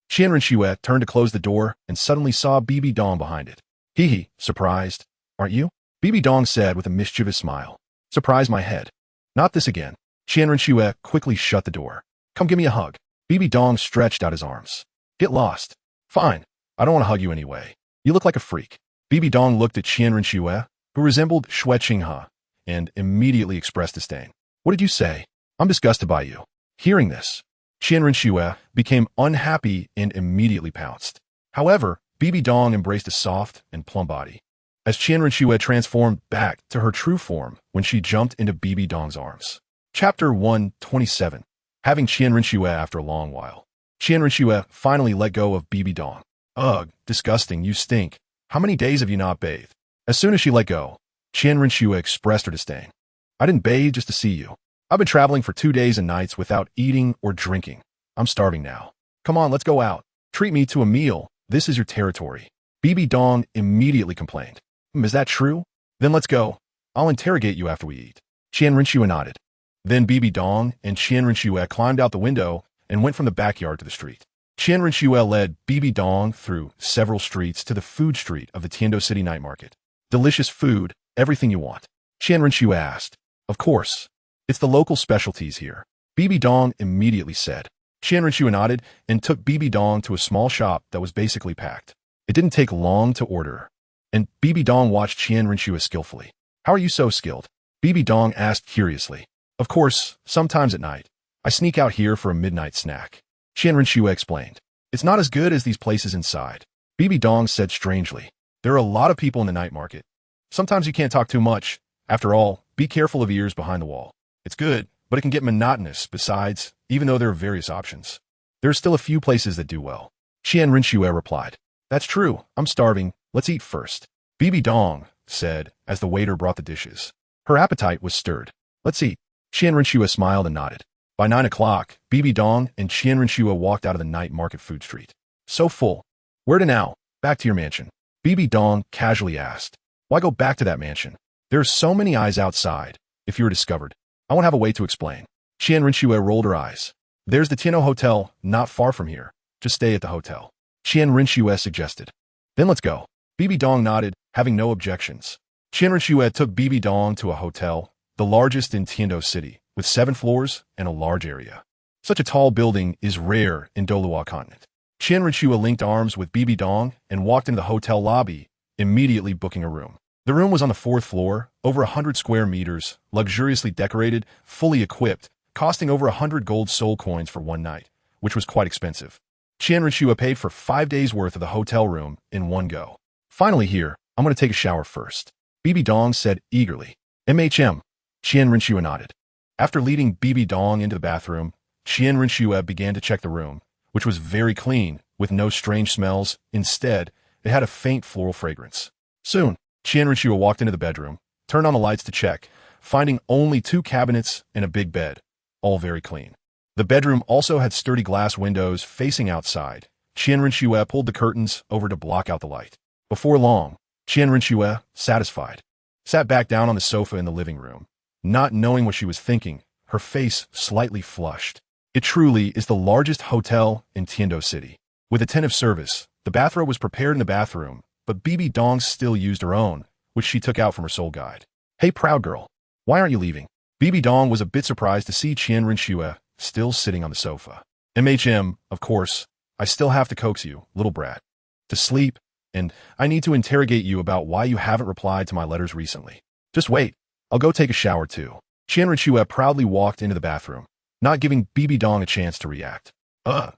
Qian Renxue turned to close the door and suddenly saw Bibi Dong behind it. Hee, surprised, aren't you? Bibi Dong said with a mischievous smile. Surprise my head. Not this again. Qian Renxue quickly shut the door. Come give me a hug. Bibi Dong stretched out his arms. Get lost. Fine. I don't want to hug you anyway. You look like a freak. Bibi Dong looked at Qian Renxue, who resembled Xue Qinghe, and immediately expressed disdain. What did you say? I'm disgusted by you. Hearing this, Qian Renxue became unhappy and immediately pounced. However, Bibi Dong embraced a soft and plump body. As Qian Renxue transformed back to her true form when she jumped into Bibi Dong's arms. Chapter 127. Having Qian Renxue after a long while. Qian Renxue finally let go of Bibi Dong. Ugh, disgusting, you stink. How many days have you not bathed? As soon as she let go, Qian Renxue expressed her disdain. I didn't bathe just to see you. I've been traveling for 2 days and nights without eating or drinking. I'm starving now. Come on, let's go out. Treat me to a meal. This is your territory. Bibi Dong immediately complained. Is that true? Then let's go. I'll interrogate you after we eat. Qian Renxue nodded. Then Bibi Dong and Qian Renxue climbed out the window and went from the backyard to the street. Qian Renxue led Bibi Dong through several streets to the food street of the Tiando City night market. Delicious food, everything you want. Qian Renxue asked. Of course. It's the local specialties here. Bibi Dong immediately said. Qian Renxue nodded and took Bibi Dong to a small shop that was basically packed. It didn't take long to order, and Bibi Dong watched Qian Renxue skillfully. How are you so skilled? Bibi Dong asked curiously. Of course, sometimes at night. I sneak out here for a midnight snack. Qian Renxue explained. It's not as good as these places inside. Bibi Dong said strangely. There are a lot of people in the night market. Sometimes you can't talk too much. After all, be careful of ears behind the wall. It's good, but it can get monotonous. Besides, even though there are various options, there are still a few places that do well. Qian Renxue replied. That's true. I'm starving. Let's eat first. Bibi Dong said as the waiter brought the dishes. Her appetite was stirred. Let's eat. Qian Renxue smiled and nodded. By 9 o'clock, Bibi Dong and Qian Renxue walked out of the night market food street. So full. Where to now? Back to your mansion. Bibi Dong casually asked. Why go back to that mansion? There are so many eyes outside. If you were discovered, I won't have a way to explain. Qian Renxue rolled her eyes. There's the Tiano Hotel, not far from here. Just stay at the hotel. Qian Renxue suggested. Then let's go. Bibi Dong nodded, having no objections. Qian Renxue took Bibi Dong to a hotel, the largest in Tiando City, with 7 floors and a large area. Such a tall building is rare in Douluo continent. Qian Renxue linked arms with Bibi Dong and walked into the hotel lobby, immediately booking a room. The room was on the 4th floor, over 100 square meters, luxuriously decorated, fully equipped, costing over 100 gold soul coins for one night, which was quite expensive. Qian Renxue paid for 5 days' worth of the hotel room in one go. Finally here, I'm going to take a shower first. Bibi Dong said eagerly. Qian Renxue nodded. After leading Bibi Dong into the bathroom, Qian Renxue began to check the room, which was very clean, with no strange smells. Instead, it had a faint floral fragrance. Soon, Qian Renxue walked into the bedroom, turned on the lights to check, finding only 2 cabinets and a big bed, all very clean. The bedroom also had sturdy glass windows facing outside. Qian Renxue pulled the curtains over to block out the light. Before long, Qian Renxue, satisfied, sat back down on the sofa in the living room. Not knowing what she was thinking, her face slightly flushed. It truly is the largest hotel in Tiando City. With attentive service, the bathrobe was prepared in the bathroom, but Bibi Dong still used her own, which she took out from her soul guide. Hey proud girl, why aren't you leaving? Bibi Dong was a bit surprised to see Qian Renxue still sitting on the sofa. Of course, I still have to coax you, little brat, to sleep, and I need to interrogate you about why you haven't replied to my letters recently. Just wait. I'll go take a shower too. Qian Renxue proudly walked into the bathroom, not giving Bibi Dong a chance to react.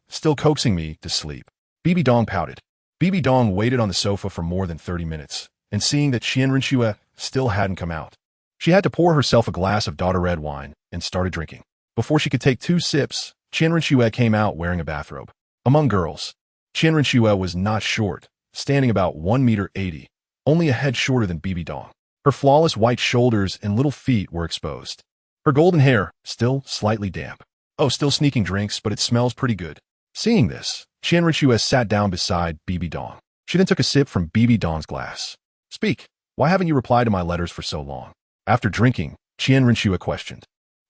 Still coaxing me to sleep. Bibi Dong pouted. Bibi Dong waited on the sofa for more than 30 minutes, and seeing that Qian Renxue still hadn't come out, she had to pour herself a glass of daughter red wine and started drinking. Before she could take 2 sips, Qian Renxue came out wearing a bathrobe. Among girls, Qian Renxue was not short, standing about 1.80 meters, only a head shorter than Bibi Dong. Her flawless white shoulders and little feet were exposed. Her golden hair, still slightly damp. Oh, still sneaking drinks, but it smells pretty good. Seeing this, Qian Renxue sat down beside Bibi Dong. She then took a sip from Bibi Dong's glass. Speak, why haven't you replied to my letters for so long? After drinking, Qian Renxue questioned.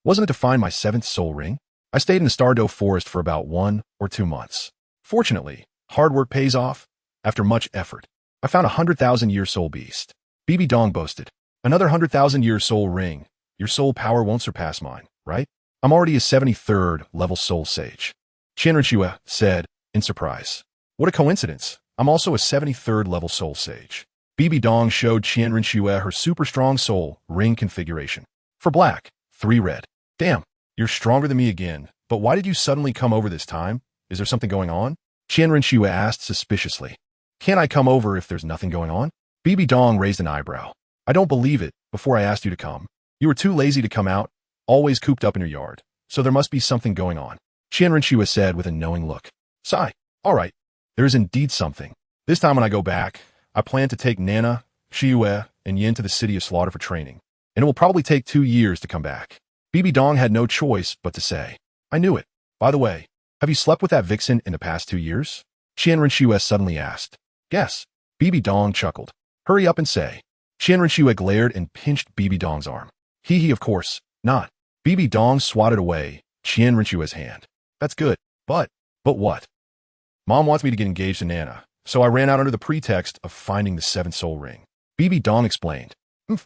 Wasn't it to find my 7th soul ring? I stayed in the Stardow forest for about 1 or 2 months. Fortunately, hard work pays off. After much effort, I found a 100,000-year soul beast. BibiDong boasted. Another 100,000-year soul ring. Your soul power won't surpass mine, right? I'm already a 73rd level soul sage. Renxue said, in surprise. What a coincidence. I'm also a 73rd level soul sage. BibiDong showed Renxue her super strong soul ring configuration. For black, 3 red. Damn, you're stronger than me again, but why did you suddenly come over this time? Is there something going on? Renxue asked suspiciously. Can't I come over if there's nothing going on? BibiDong raised an eyebrow. I don't believe it. Before I asked you to come, you were too lazy to come out, always cooped up in your yard, so there must be something going on. Renxue said with a knowing look. Sigh. All right, there is indeed something. This time when I go back, I plan to take Nana, Shiyue, and Yin to the city of Slaughter for training, and it will probably take 2 years to come back. BibiDong had no choice but to say, I knew it. By the way, have you slept with that vixen in the past 2 years? Renxue suddenly asked. Yes. BibiDong chuckled. Hurry up and say. Renxue glared and pinched BibiDong's arm. Hee, of course, not. BibiDong swatted away Renxue's hand. That's good, but what? Mom wants me to get engaged to Nana, so I ran out under the pretext of finding the 7th soul ring. BibiDong explained.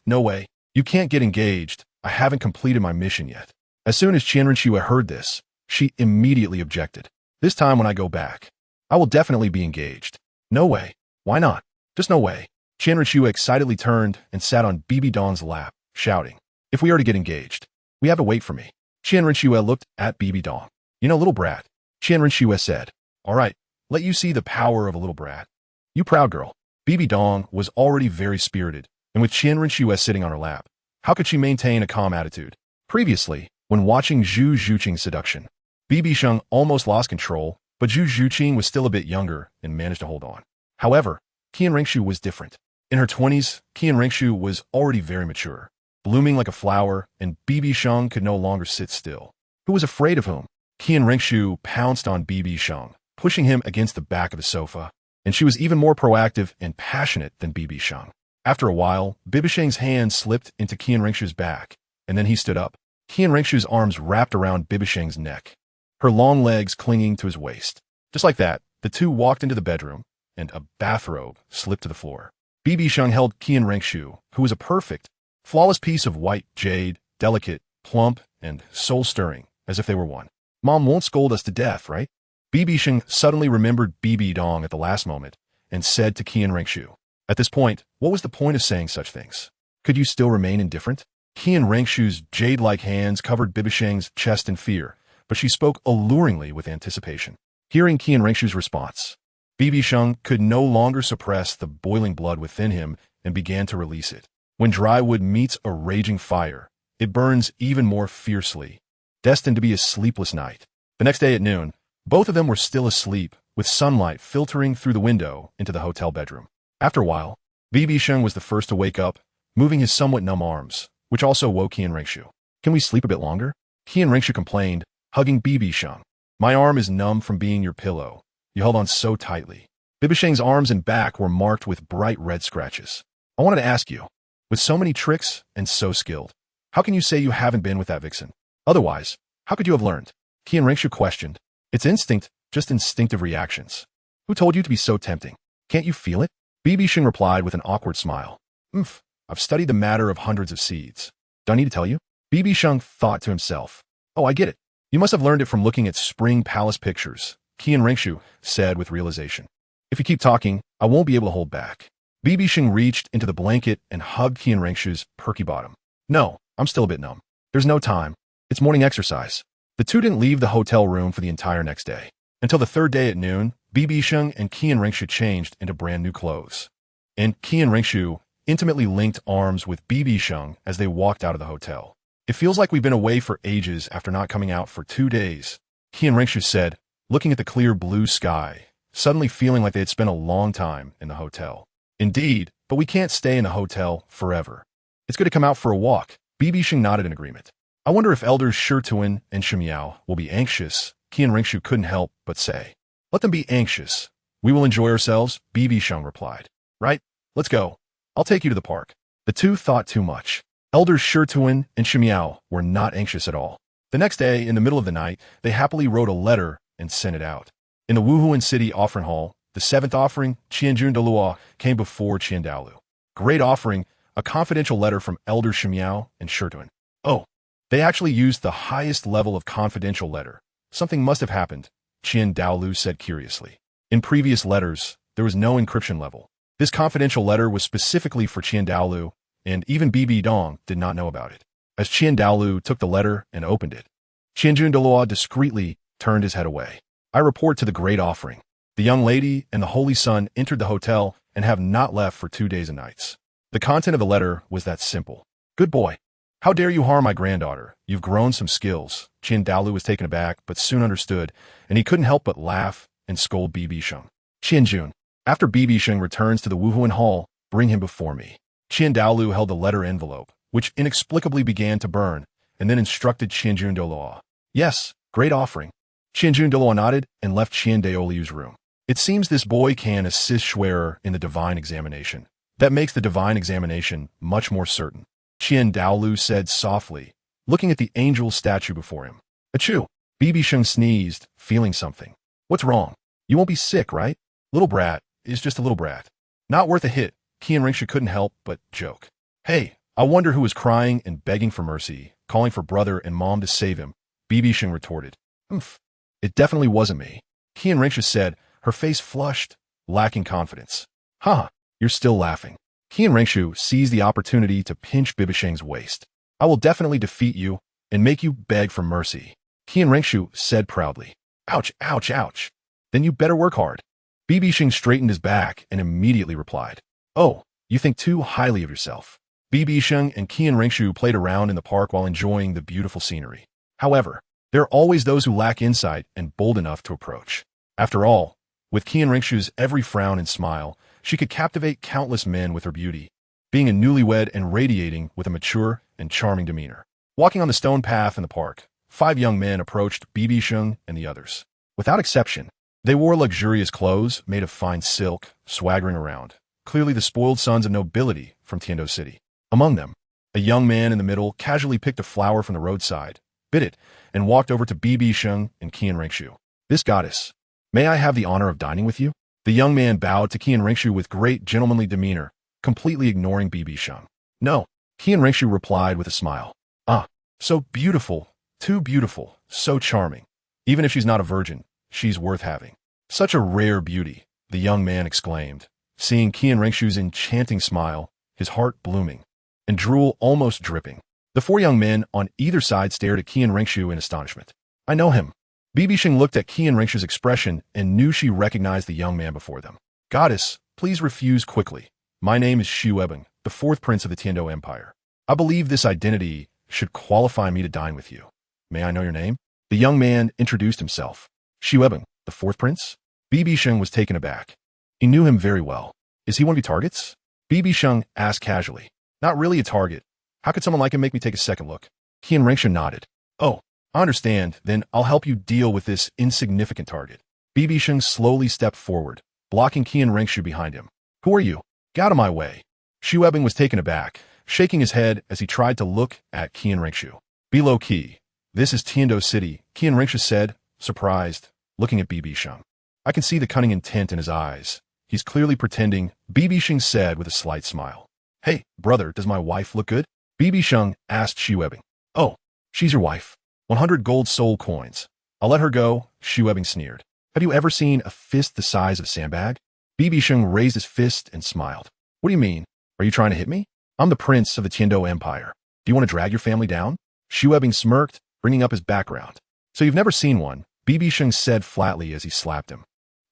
No way. You can't get engaged. I haven't completed my mission yet. As soon as Renxue heard this, she immediately objected. This time when I go back, I will definitely be engaged. No way. Why not? Just no way. Renxue excitedly turned and sat on BibiDong's lap, shouting, If we are to get engaged, we have to wait for me. Renxue looked at BibiDong. You know, little brat. Renxue said, All right, let you see the power of a little brat. You proud girl. BibiDong was already very spirited, and with Renxue sitting on her lap, how could she maintain a calm attitude? Previously, when watching Zhu Zhuqing's seduction, BibiSheng almost lost control, but Zhu Zhuqing was still a bit younger and managed to hold on. However, Renxue was different. In her 20s, Renxue was already very mature, blooming like a flower, and BibiSheng could no longer sit still. Who was afraid of whom? Renxue pounced on BibiSheng, pushing him against the back of the sofa, and she was even more proactive and passionate than BibiSheng. After a while, BibiSheng's hand slipped into Renxue's back, and then he stood up. Renxue's arms wrapped around BibiSheng's neck, her long legs clinging to his waist. Just like that, the two walked into the bedroom, and a bathrobe slipped to the floor. BibiSheng held Renxue, who was a perfect, flawless piece of white jade, delicate, plump, and soul-stirring, as if they were one. Mom won't scold us to death, right? BibiSheng suddenly remembered BibiDong at the last moment and said to Renxue, At this point, what was the point of saying such things? Could you still remain indifferent? Renxue's jade-like hands covered BibiSheng's chest in fear, but she spoke alluringly with anticipation. Hearing Renxue's response, BibiSheng could no longer suppress the boiling blood within him and began to release it. When dry wood meets a raging fire, it burns even more fiercely, destined to be a sleepless night. The next day at noon, both of them were still asleep, with sunlight filtering through the window into the hotel bedroom. After a while, BibiSheng was the first to wake up, moving his somewhat numb arms, which also woke Renxue. Can we sleep a bit longer? Renxue complained, hugging BibiSheng. My arm is numb from being your pillow. You held on so tightly. BibiSheng's arms and back were marked with bright red scratches. I wanted to ask you, with so many tricks and so skilled, how can you say you haven't been with that vixen? Otherwise, how could you have learned? Renxue questioned. It's instinct, just instinctive reactions. Who told you to be so tempting? Can't you feel it? BibiSheng replied with an awkward smile. I've studied the matter of hundreds of seeds. Do I need to tell you? BibiSheng thought to himself. Oh, I get it. You must have learned it from looking at Spring Palace pictures, Renxue said with realization. If you keep talking, I won't be able to hold back. BibiSheng reached into the blanket and hugged Renxue's perky bottom. No, I'm still a bit numb. There's no time. It's morning exercise. The two didn't leave the hotel room for the entire next day. Until the 3rd day at noon, BibiSheng and Renxue changed into brand new clothes. And Renxue intimately linked arms with BibiSheng as they walked out of the hotel. It feels like we've been away for ages after not coming out for 2 days, Renxue said, looking at the clear blue sky, suddenly feeling like they had spent a long time in the hotel. Indeed, but we can't stay in a hotel forever. It's good to come out for a walk. BibiSheng nodded in agreement. I wonder if elders Shituan and Shimiao will be anxious, Renxue couldn't help but say. Let them be anxious. We will enjoy ourselves, BibiSheng replied. Right? Let's go. I'll take you to the park. The two thought too much. Elders Shituan and Shimiao were not anxious at all. The next day, in the middle of the night, they happily wrote a letter and sent it out. In the Wuhuan City offering hall, the seventh offering, Qianjun Douluo, came before Qian Dalu. Great offering, a confidential letter from Elders Shimiao and Shituan. Oh, they actually used the highest level of confidential letter. Something must have happened, Qian Dalu said curiously. In previous letters, there was no encryption level. This confidential letter was specifically for Qian Dalu, and even BibiSheng did not know about it. As Qian Dalu took the letter and opened it, Qianjun Douluo discreetly turned his head away. I report to the great offering. The young lady and the holy son entered the hotel and have not left for 2 days and nights. The content of the letter was that simple. Good boy. How dare you harm my granddaughter? You've grown some skills. Qian Dalu was taken aback, but soon understood, and he couldn't help but laugh and scold BibiSheng. Qianjun, after BibiSheng returns to the Wuhuan Hall, bring him before me. Qian Dalu held the letter envelope, which inexplicably began to burn, and then instructed Qianjun Douluo. Yes, great offering. Qianjun Douluo nodded and left Qian Daoliu's room. It seems this boy can assist Schwerer in the divine examination. That makes the divine examination much more certain. Qian Daolu said softly, looking at the angel statue before him. Achoo! BibiSheng sneezed, feeling something. What's wrong? You won't be sick, right? Little brat is just a little brat. Not worth a hit. Renxue couldn't help but joke. Hey, I wonder who was crying and begging for mercy, calling for brother and mom to save him. BibiSheng retorted. It definitely wasn't me. Renxue said, her face flushed, lacking confidence. Huh, you're still laughing. Renxue seized the opportunity to pinch BibiSheng's waist. I will definitely defeat you and make you beg for mercy. Renxue said proudly. Ouch, ouch, ouch. Then you better work hard. BibiSheng straightened his back and immediately replied. Oh, you think too highly of yourself. BibiSheng and Renxue played around in the park while enjoying the beautiful scenery. However, there are always those who lack insight and bold enough to approach. After all, with Renxue's every frown and smile, she could captivate countless men with her beauty, being a newlywed and radiating with a mature and charming demeanor. Walking on the stone path in the park, 5 young men approached BibiSheng and the others. Without exception, they wore luxurious clothes made of fine silk, swaggering around, clearly the spoiled sons of nobility from Tiando City. Among them, a young man in the middle casually picked a flower from the roadside, bit it, and walked over to BibiSheng and Renxue. This goddess, may I have the honor of dining with you? The young man bowed to Renxue with great gentlemanly demeanor, completely ignoring BibiSheng. No, Renxue replied with a smile. Ah, so beautiful, too beautiful, so charming. Even if she's not a virgin, she's worth having. Such a rare beauty, the young man exclaimed, seeing Renxue's enchanting smile, his heart blooming, and drool almost dripping. The 4 young men on either side stared at Renxue in astonishment. I know him. BibiSheng looked at Renxue's expression and knew she recognized the young man before them. Goddess, please refuse quickly. My name is Xuebeng, the 4th prince of the Tiando Empire. I believe this identity should qualify me to dine with you. May I know your name? The young man introduced himself. Xuebeng, the 4th prince? BibiSheng was taken aback. He knew him very well. Is he one of your targets? BibiSheng asked casually. Not really a target. How could someone like him make me take a second look? Renxue nodded. Oh, I understand. Then I'll help you deal with this insignificant target. BibiSheng slowly stepped forward, blocking Renxue behind him. Who are you? Get out of my way. Xuebeng was taken aback, shaking his head as he tried to look at Renxue. Be low-key. This is Tiando City, Renxue said, surprised, looking at BibiSheng. I can see the cunning intent in his eyes. He's clearly pretending, BibiSheng said with a slight smile. Hey, brother, does my wife look good? BibiSheng asked Xuebeng. Oh, she's your wife. 100 gold soul coins. I'll let her go, Xuebeng sneered. Have you ever seen a fist the size of a sandbag? BibiSheng raised his fist and smiled. What do you mean? Are you trying to hit me? I'm the prince of the Tiando Empire. Do you want to drag your family down? Xuebeng smirked, bringing up his background. So you've never seen one, BibiSheng said flatly as he slapped him.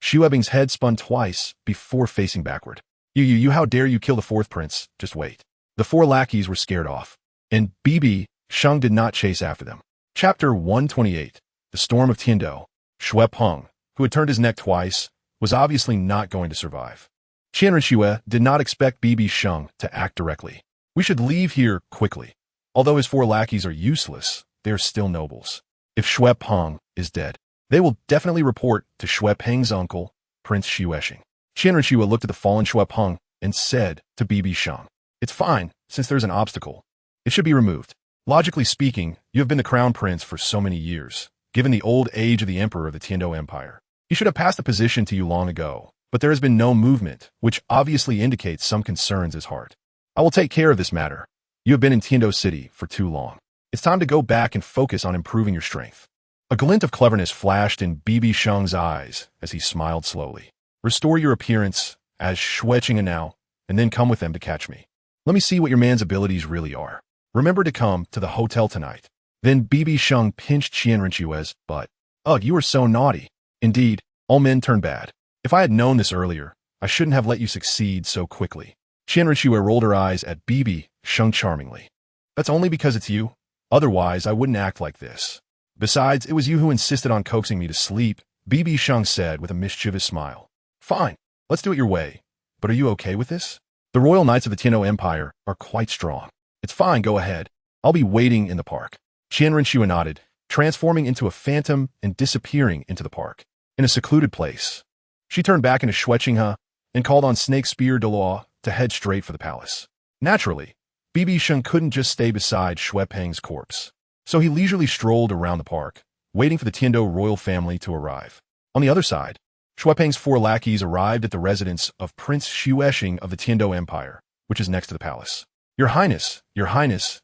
Xuebeng's head spun twice before facing backward. You, how dare you kill the 4th prince? Just wait. The 4 lackeys were scared off, and BibiSheng did not chase after them. Chapter 128. The Storm of Tiando. Shui Peng, who had turned his neck twice, was obviously not going to survive. Renxue did not expect BibiSheng to act directly. We should leave here quickly. Although his 4 lackeys are useless, they are still nobles. If Shui Peng is dead, they will definitely report to Shui Peng's uncle, Prince Xuesheng. Renxue looked at the fallen Shui Peng and said to BibiSheng, It's fine, since there's an obstacle. It should be removed. Logically speaking, you have been the crown prince for so many years. Given the old age of the emperor of the Tiando Empire, he should have passed the position to you long ago, but there has been no movement, which obviously indicates some concerns his heart. I will take care of this matter. You have been in Tiando City for too long. It's time to go back and focus on improving your strength. A glint of cleverness flashed in BibiSheng's eyes as he smiled slowly. Restore your appearance as Xueqing now, and then come with them to catch me. Let me see what your man's abilities really are. Remember to come to the hotel tonight. Then BibiSheng pinched Renxue's butt. Ugh, you are so naughty. Indeed, all men turn bad. If I had known this earlier, I shouldn't have let you succeed so quickly. Renxue rolled her eyes at BibiSheng charmingly. That's only because it's you. Otherwise, I wouldn't act like this. Besides, it was you who insisted on coaxing me to sleep, BibiSheng said with a mischievous smile. Fine, let's do it your way. But are you okay with this? The royal knights of the Tiando Empire are quite strong. It's fine, go ahead. I'll be waiting in the park. Renxue nodded, transforming into a phantom and disappearing into the park. In a secluded place, she turned back into Xueqing and called on Snake Spear Dalu to head straight for the palace. Naturally, BibiSheng couldn't just stay beside Xuepeng's corpse, so he leisurely strolled around the park, waiting for the Tiando royal family to arrive. On the other side, Xuepeng's 4 lackeys arrived at the residence of Prince Xueqing of the Tiando Empire, which is next to the palace. Your Highness,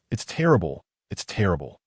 it's terrible, it's terrible.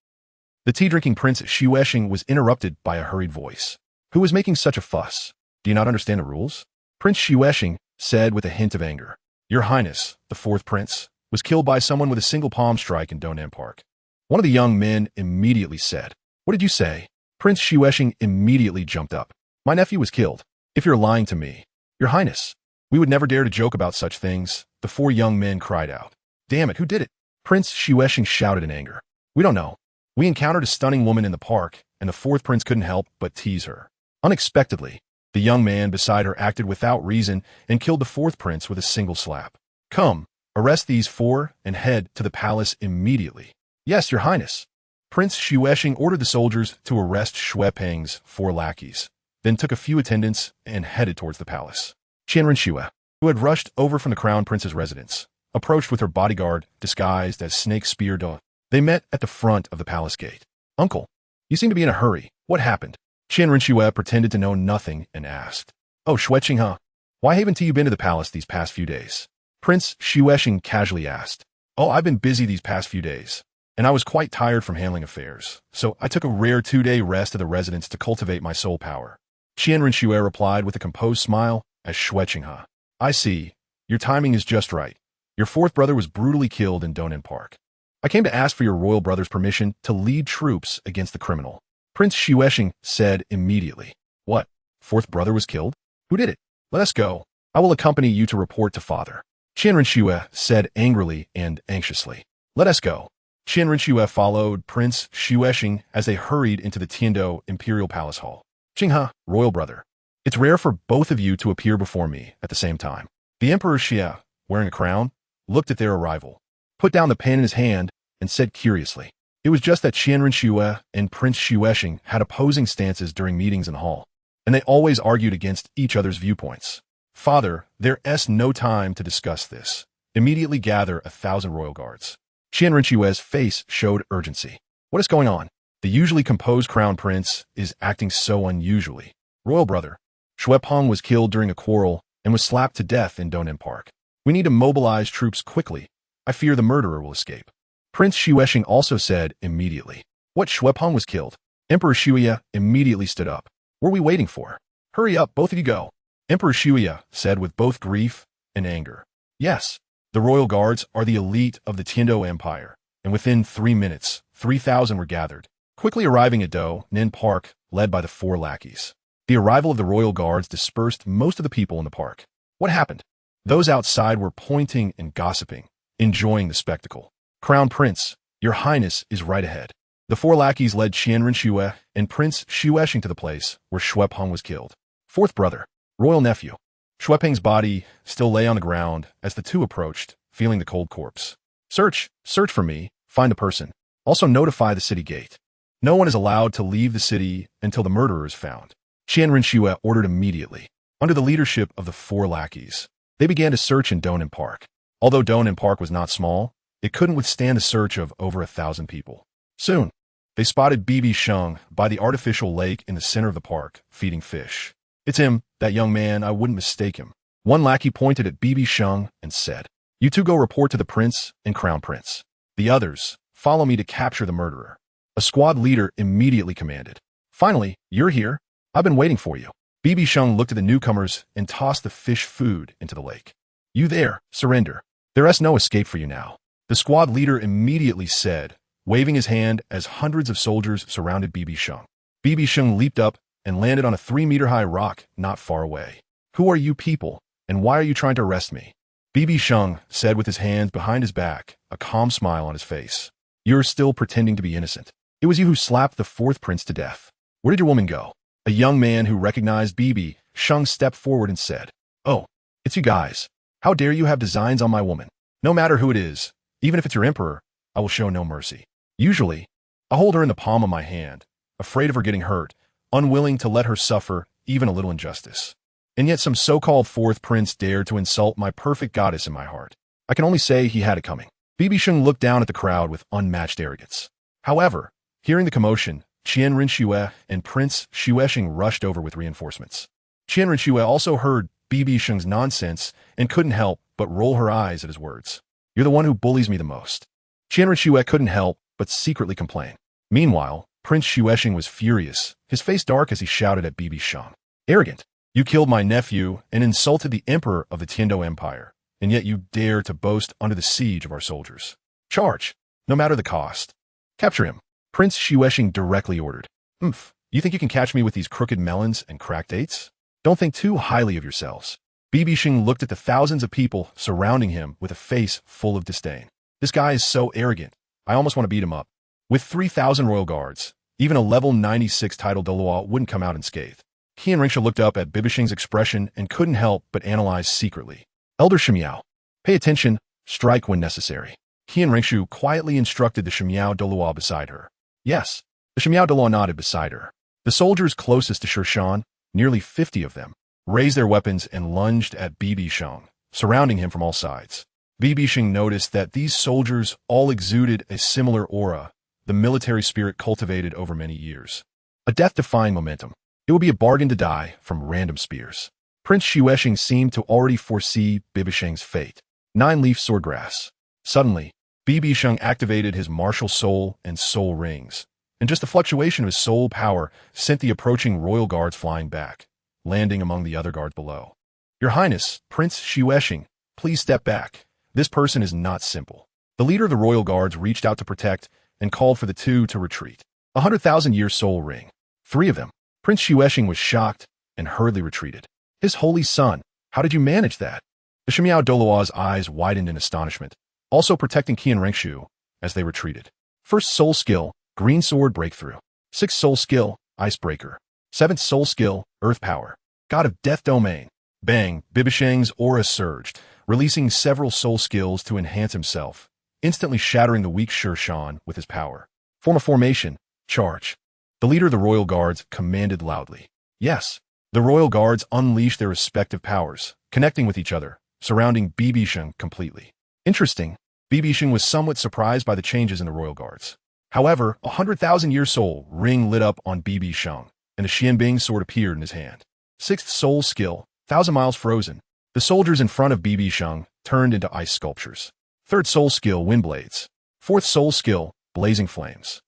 The tea-drinking Prince Xueqing was interrupted by a hurried voice. Who is making such a fuss? Do you not understand the rules? Prince Xueqing said with a hint of anger. Your Highness, the 4th prince, was killed by someone with a single palm strike in Donan Park. One of the young men immediately said. What did you say? Prince Xueqing immediately jumped up. My nephew was killed. If you're lying to me, Your Highness, we would never dare to joke about such things, the 4 young men cried out. Damn it, who did it? Prince Xueqing shouted in anger. We don't know. We encountered a stunning woman in the park, and the 4th prince couldn't help but tease her. Unexpectedly, the young man beside her acted without reason and killed the 4th prince with a single slap. Come, arrest these 4 and head to the palace immediately. Yes, Your Highness. Prince Xueqing ordered the soldiers to arrest Xuepeng's 4 lackeys, then took a few attendants and headed towards the palace. Renxue, who had rushed over from the crown prince's residence, approached with her bodyguard disguised as Snake Spear Dalu. They met at the front of the palace gate. Uncle, you seem to be in a hurry. What happened? Renxue pretended to know nothing and asked. Oh, Xueqing, why haven't you been to the palace these past few days? Prince Xueqing casually asked. Oh, I've been busy these past few days, and I was quite tired from handling affairs, so I took a rare 2-day rest at the residence to cultivate my soul power. Renxue replied with a composed smile as Xueqing. I see. Your timing is just right. Your 4th brother was brutally killed in Donan Park. I came to ask for your royal brother's permission to lead troops against the criminal. Prince Xueqing said immediately. What? 4th brother was killed? Who did it? Let us go. I will accompany you to report to father. Renxue said angrily and anxiously. Let us go. Renxue followed Prince Xueqing as they hurried into the Tiando Imperial Palace Hall. Qinghe, royal brother. It's rare for both of you to appear before me at the same time. The Emperor Xie, wearing a crown, looked at their arrival, put down the pen in his hand, and said curiously. It was just that Renxue and Prince Xueqing had opposing stances during meetings in the hall, and they always argued against each other's viewpoints. Father, there's no time to discuss this. Immediately gather 1,000 royal guards. Renxue's face showed urgency. What is going on? The usually composed crown prince is acting so unusually. Royal brother, Xuepeng was killed during a quarrel and was slapped to death in Donan Park. We need to mobilize troops quickly. I fear the murderer will escape. Prince Xueqing also said immediately. What, Xuepeng was killed? Emperor Xue immediately stood up. What are we waiting for? Hurry up, both of you go. Emperor Xue said with both grief and anger. Yes, the royal guards are the elite of the Tiando Empire, and within 3 minutes, 3,000 were gathered, quickly arriving at Donan Park, led by the 4 lackeys. The arrival of the royal guards dispersed most of the people in the park. What happened? Those outside were pointing and gossiping, enjoying the spectacle. Crown Prince, your Highness is right ahead. The 4 lackeys led Renxue and Prince Xueqing to the place where Xuepeng was killed. 4th brother, royal nephew. Xuepeng's body still lay on the ground as the 2 approached, feeling the cold corpse. Search for me, find the person. Also notify the city gate. No one is allowed to leave the city until the murderer is found. Renxue ordered immediately. Under the leadership of the 4 lackeys, they began to search in Donan Park. Although Donan Park was not small, It couldn't withstand the search of over 1,000 people. Soon, they spotted BibiSheng by the artificial lake in the center of the park, feeding fish. "It's him, that young man, I wouldn't mistake him." One lackey pointed at BibiSheng and said, "You two go report to the prince and crown prince. The others, follow me to capture the murderer." A squad leader immediately commanded. "Finally, you're here. I've been waiting for you." BibiSheng looked at the newcomers and tossed the fish food into the lake. "You there, surrender. There's no escape for you now," the squad leader immediately said, waving his hand as hundreds of soldiers surrounded BibiSheng. BibiSheng leaped up and landed on a 3-meter-high rock not far away. "Who are you people, and why are you trying to arrest me?" BibiSheng said with his hands behind his back, a calm smile on his face. "You're still pretending to be innocent. It was you who slapped the 4th prince to death. Where did your woman go?" A young man who recognized BibiSheng stepped forward and said, "Oh, it's you guys. How dare you have designs on my woman? No matter who it is, even if it's your emperor, I will show no mercy." Usually, I hold her in the palm of my hand, afraid of her getting hurt, unwilling to let her suffer even a little injustice. And yet some so-called 4th prince dared to insult my perfect goddess in my heart. I can only say he had it coming. BibiSheng looked down at the crowd with unmatched arrogance. However, hearing the commotion, Renxue and Prince Xuesheng rushed over with reinforcements. Renxue also heard BibiSheng's nonsense and couldn't help but roll her eyes at his words. "You're the one who bullies me the most." Renxue couldn't help but secretly complain. Meanwhile, Prince Xuesheng was furious, his face dark as he shouted at BibiSheng. "Arrogant! You killed my nephew and insulted the emperor of the Tiando Empire, and yet you dare to boast under the siege of our soldiers. Charge, no matter the cost. Capture him." Prince Xuesheng directly ordered. You think you can catch me with these crooked melons and cracked dates? Don't think too highly of yourselves." BibiSheng looked at the thousands of people surrounding him with a face full of disdain. "This guy is so arrogant. I almost want to beat him up." With 3,000 royal guards, even a level 96 title Douluo wouldn't come out unscathed. Renxue looked up at BibiSheng's expression and couldn't help but analyze secretly. "Elder Shimiao, pay attention, strike when necessary." Renxue quietly instructed the Shimiao Douluo beside her. Yes, the Shimiao Douluo nodded beside her. The soldiers closest to Shirshan, nearly 50 of them, raised their weapons and lunged at BibiSheng, surrounding him from all sides. BibiSheng noticed that these soldiers all exuded a similar aura, the military spirit cultivated over many years. A death-defying momentum. It would be a bargain to die from random spears. Prince Xuesheng seemed to already foresee BibiSheng's fate. 9-leaf swordgrass. Suddenly, BibiSheng activated his martial soul and soul rings, and just the fluctuation of his soul power sent the approaching royal guards flying back, landing among the other guards below. "Your Highness, Prince Xuesheng, please step back. This person is not simple." The leader of the royal guards reached out to protect and called for the two to retreat. 100,000-year soul ring. 3 of them. Prince Xuesheng was shocked and hurriedly retreated. "His holy son, how did you manage that?" The Shimiao Douluo's eyes widened in astonishment, also protecting Renxue as they retreated. 1st soul skill, green sword breakthrough. 6th soul skill, icebreaker. 7th soul skill, earth power. God of death domain. Bang, BibiSheng's aura surged, releasing several soul skills to enhance himself, instantly shattering the weak Shirshan with his power. "Form a formation, charge." The leader of the royal guards commanded loudly. Yes, the royal guards unleashed their respective powers, connecting with each other, surrounding BibiSheng completely. Interesting, BibiSheng was somewhat surprised by the changes in the royal guards. However, 100,000-year soul ring lit up on BibiSheng, and a Xianbing sword appeared in his hand. 6th soul skill, 1,000 miles frozen. The soldiers in front of BibiSheng turned into ice sculptures. 3rd soul skill, wind blades. 4th soul skill, blazing flames.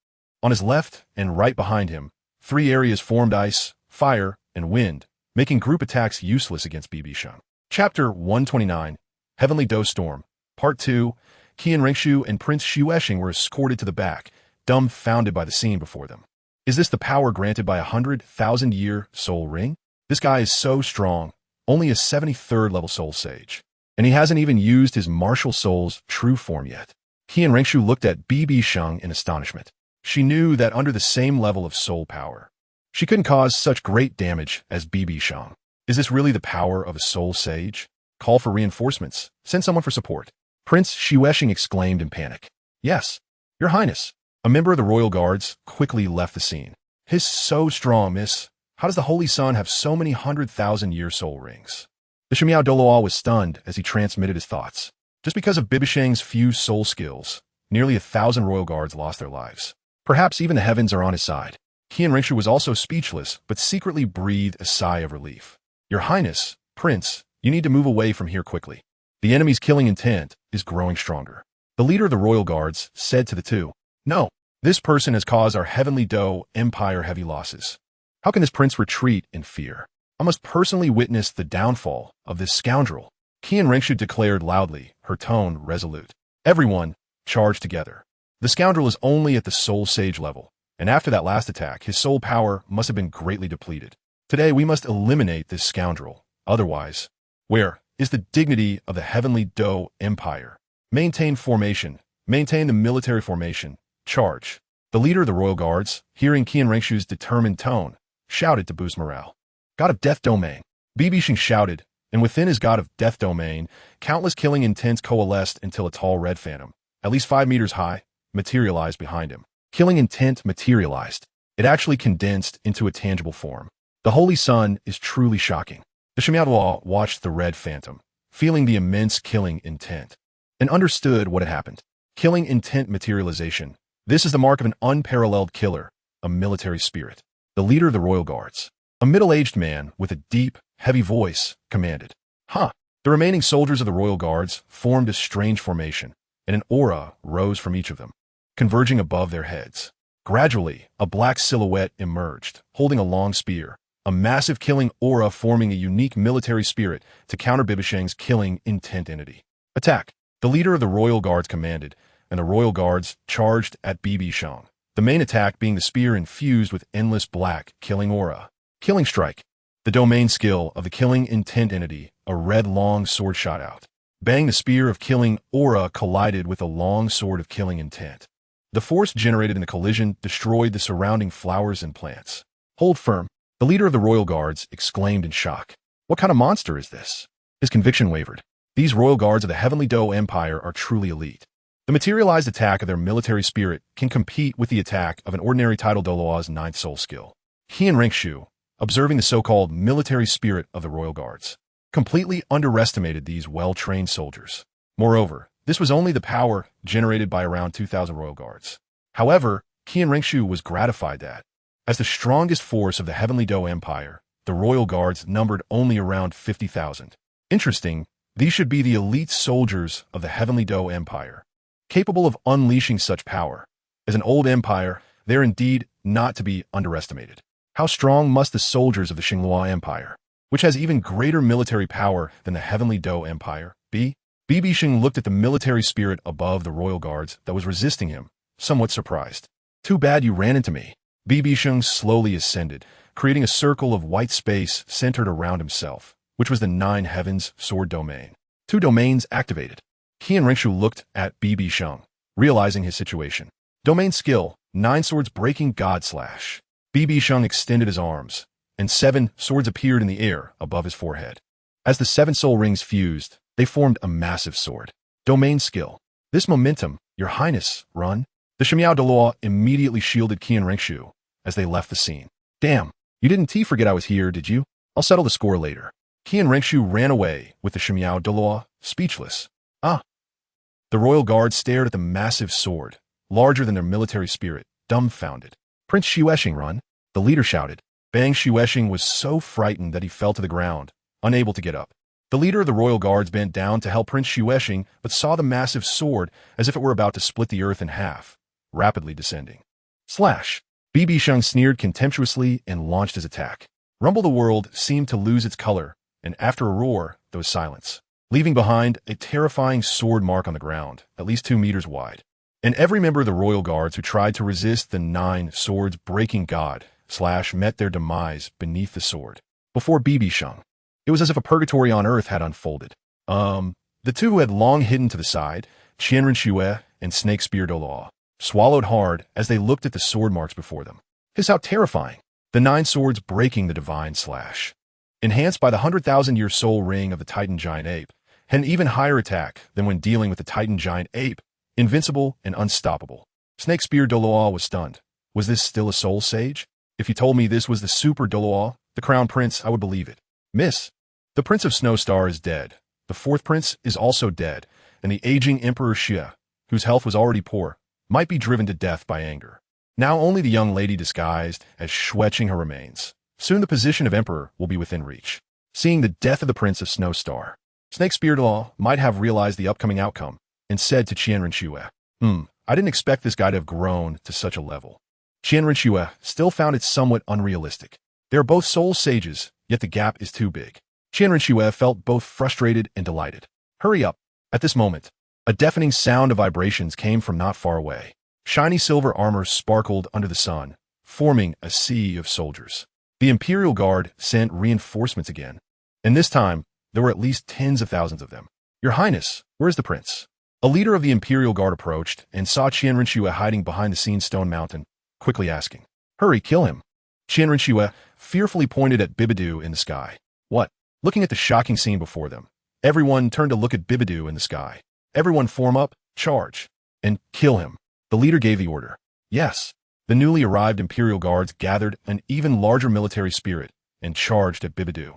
On his left and right behind him, 3 areas formed ice, fire, and wind, making group attacks useless against BibiSheng. Chapter 129, Heavenly Dose Storm, Part 2. Renxue and Prince Xuesheng were escorted to the back, dumbfounded by the scene before them. Is this the power granted by a 100,000-year soul ring? This guy is so strong, only a 73rd level soul sage. And he hasn't even used his martial soul's true form yet. Renxue looked at BibiSheng in astonishment. She knew that under the same level of soul power, she couldn't cause such great damage as BibiSheng. Is this really the power of a soul sage? Call for reinforcements. Send someone for support. Prince Xuesheng exclaimed in panic. Yes, Your Highness. A member of the royal guards quickly left the scene. He's so strong, miss. How does the Holy Sun have so many 100,000-year soul rings? The Shimiao Douluo was stunned as he transmitted his thoughts. Just because of BibiSheng's few soul skills, nearly 1,000 royal guards lost their lives. Perhaps even the heavens are on his side. Renxue was also speechless, but secretly breathed a sigh of relief. Your Highness, Prince, you need to move away from here quickly. The enemy's killing intent is growing stronger. The leader of the royal guards said to the two, No, this person has caused our heavenly Doe Empire heavy losses. How can this prince retreat in fear? I must personally witness the downfall of this scoundrel. Renxue declared loudly, her tone resolute. Everyone, charge together. The scoundrel is only at the soul sage level, and after that last attack, his soul power must have been greatly depleted. Today we must eliminate this scoundrel. Otherwise, where is the dignity of the heavenly Doe Empire? Maintain formation. Maintain the military formation. Charge. The leader of the royal guards, hearing Renxue's determined tone, shouted to boost morale. God of Death Domain. BibiSheng shouted, and within his God of Death Domain, countless killing intents coalesced until a tall red phantom, at least 5 meters high, materialized behind him. Killing intent materialized. It actually condensed into a tangible form. The Holy Sun is truly shocking. The Douluo watched the red phantom, feeling the immense killing intent, and understood what had happened. Killing intent materialization. This is the mark of an unparalleled killer, a military spirit. The leader of the royal guards, a middle-aged man with a deep, heavy voice, commanded. The remaining soldiers of the royal guards formed a strange formation, and an aura rose from each of them, converging above their heads. Gradually, a black silhouette emerged, holding a long spear, a massive killing aura forming a unique military spirit to counter BibiSheng's killing intent entity. Attack! The leader of the royal guards commanded, and the royal guards charged at BibiSheng, the main attack being the spear infused with endless black killing aura. Killing strike. The domain skill of the killing intent entity, a red long sword shot out. Bang! The spear of killing aura collided with a long sword of killing intent. The force generated in the collision destroyed the surrounding flowers and plants. Hold firm. The leader of the royal guards exclaimed in shock. What kind of monster is this? His conviction wavered. These royal guards of the heavenly Doe Empire are truly elite. The materialized attack of their military spirit can compete with the attack of an ordinary title Douluo's 9th soul skill. Renxue, observing the so-called military spirit of the royal guards, completely underestimated these well-trained soldiers. Moreover, this was only the power generated by around 2,000 royal guards. However, Renxue was gratified that, as the strongest force of the heavenly Doe Empire, the royal guards numbered only around 50,000. Interesting, these should be the elite soldiers of the heavenly Doe Empire, capable of unleashing such power. As an old empire, they are indeed not to be underestimated. How strong must the soldiers of the Xinghua Empire, which has even greater military power than the heavenly Doe Empire, be? BibiSheng looked at the military spirit above the royal guards that was resisting him, somewhat surprised. Too bad you ran into me. BibiSheng slowly ascended, creating a circle of white space centered around himself, which was the 9 heavens sword domain. 2 domains activated. Renxue looked at BibiSheng, realizing his situation. Domain skill, 9 swords breaking God slash. BibiSheng extended his arms, and 7 swords appeared in the air above his forehead. As the 7 soul rings fused, they formed a massive sword. Domain skill. This momentum, your highness, run. The Douluo immediately shielded Renxue as they left the scene. Damn, you didn't forget I was here, did you? I'll settle the score later. Renxue ran away with the Douluo, speechless. The royal guards stared at the massive sword, larger than their military spirit, dumbfounded. Prince Xuesheng, run! The leader shouted. Bang! Xuesheng was so frightened that he fell to the ground, unable to get up. The leader of the royal guards bent down to help Prince Xuesheng, but saw the massive sword as if it were about to split the earth in half, rapidly descending. Slash! BibiSheng sneered contemptuously and launched his attack. Rumble the world seemed to lose its color, and after a roar, there was silence, leaving behind a terrifying sword mark on the ground, at least 2 meters wide. And every member of the royal guards who tried to resist the 9 swords breaking God slash met their demise beneath the sword. Before BibiSheng, it was as if a purgatory on earth had unfolded. The 2 who had long hidden to the side, Renxue and Snake Spear Douluo, swallowed hard as they looked at the sword marks before them. His how terrifying! The 9 swords breaking the divine slash. Enhanced by the 100,000-year soul ring of the Titan Giant Ape, had an even higher attack than when dealing with the Titan Giant Ape, invincible and unstoppable. Snake Spear Douluo was stunned. Was this still a soul sage? If you told me this was the Super Douluo, the Crown Prince, I would believe it. Miss, the Prince of Snowstar is dead. The 4th Prince is also dead, and the aging Emperor Xie, whose health was already poor, might be driven to death by anger. Now only the young lady disguised as Shueqing her remains. Soon the position of Emperor will be within reach. Seeing the death of the Prince of Snowstar, Snake Speardaw might have realized the upcoming outcome and said to Renxue, I didn't expect this guy to have grown to such a level. Renxue still found it somewhat unrealistic. They are both soul sages, yet the gap is too big. Renxue felt both frustrated and delighted. Hurry up. At this moment, a deafening sound of vibrations came from not far away. Shiny silver armor sparkled under the sun, forming a sea of soldiers. The Imperial Guard sent reinforcements again, and this time there were at least tens of thousands of them. Your Highness, where is the prince? A leader of the Imperial Guard approached and saw Renxue hiding behind the seen stone mountain, quickly asking, Hurry, kill him. Renxue fearfully pointed at Bibidu in the sky. What? Looking at the shocking scene before them, everyone turned to look at Bibidu in the sky. Everyone form up, charge, and kill him. The leader gave the order. Yes. The newly arrived Imperial Guards gathered an even larger military spirit and charged at Bibidu.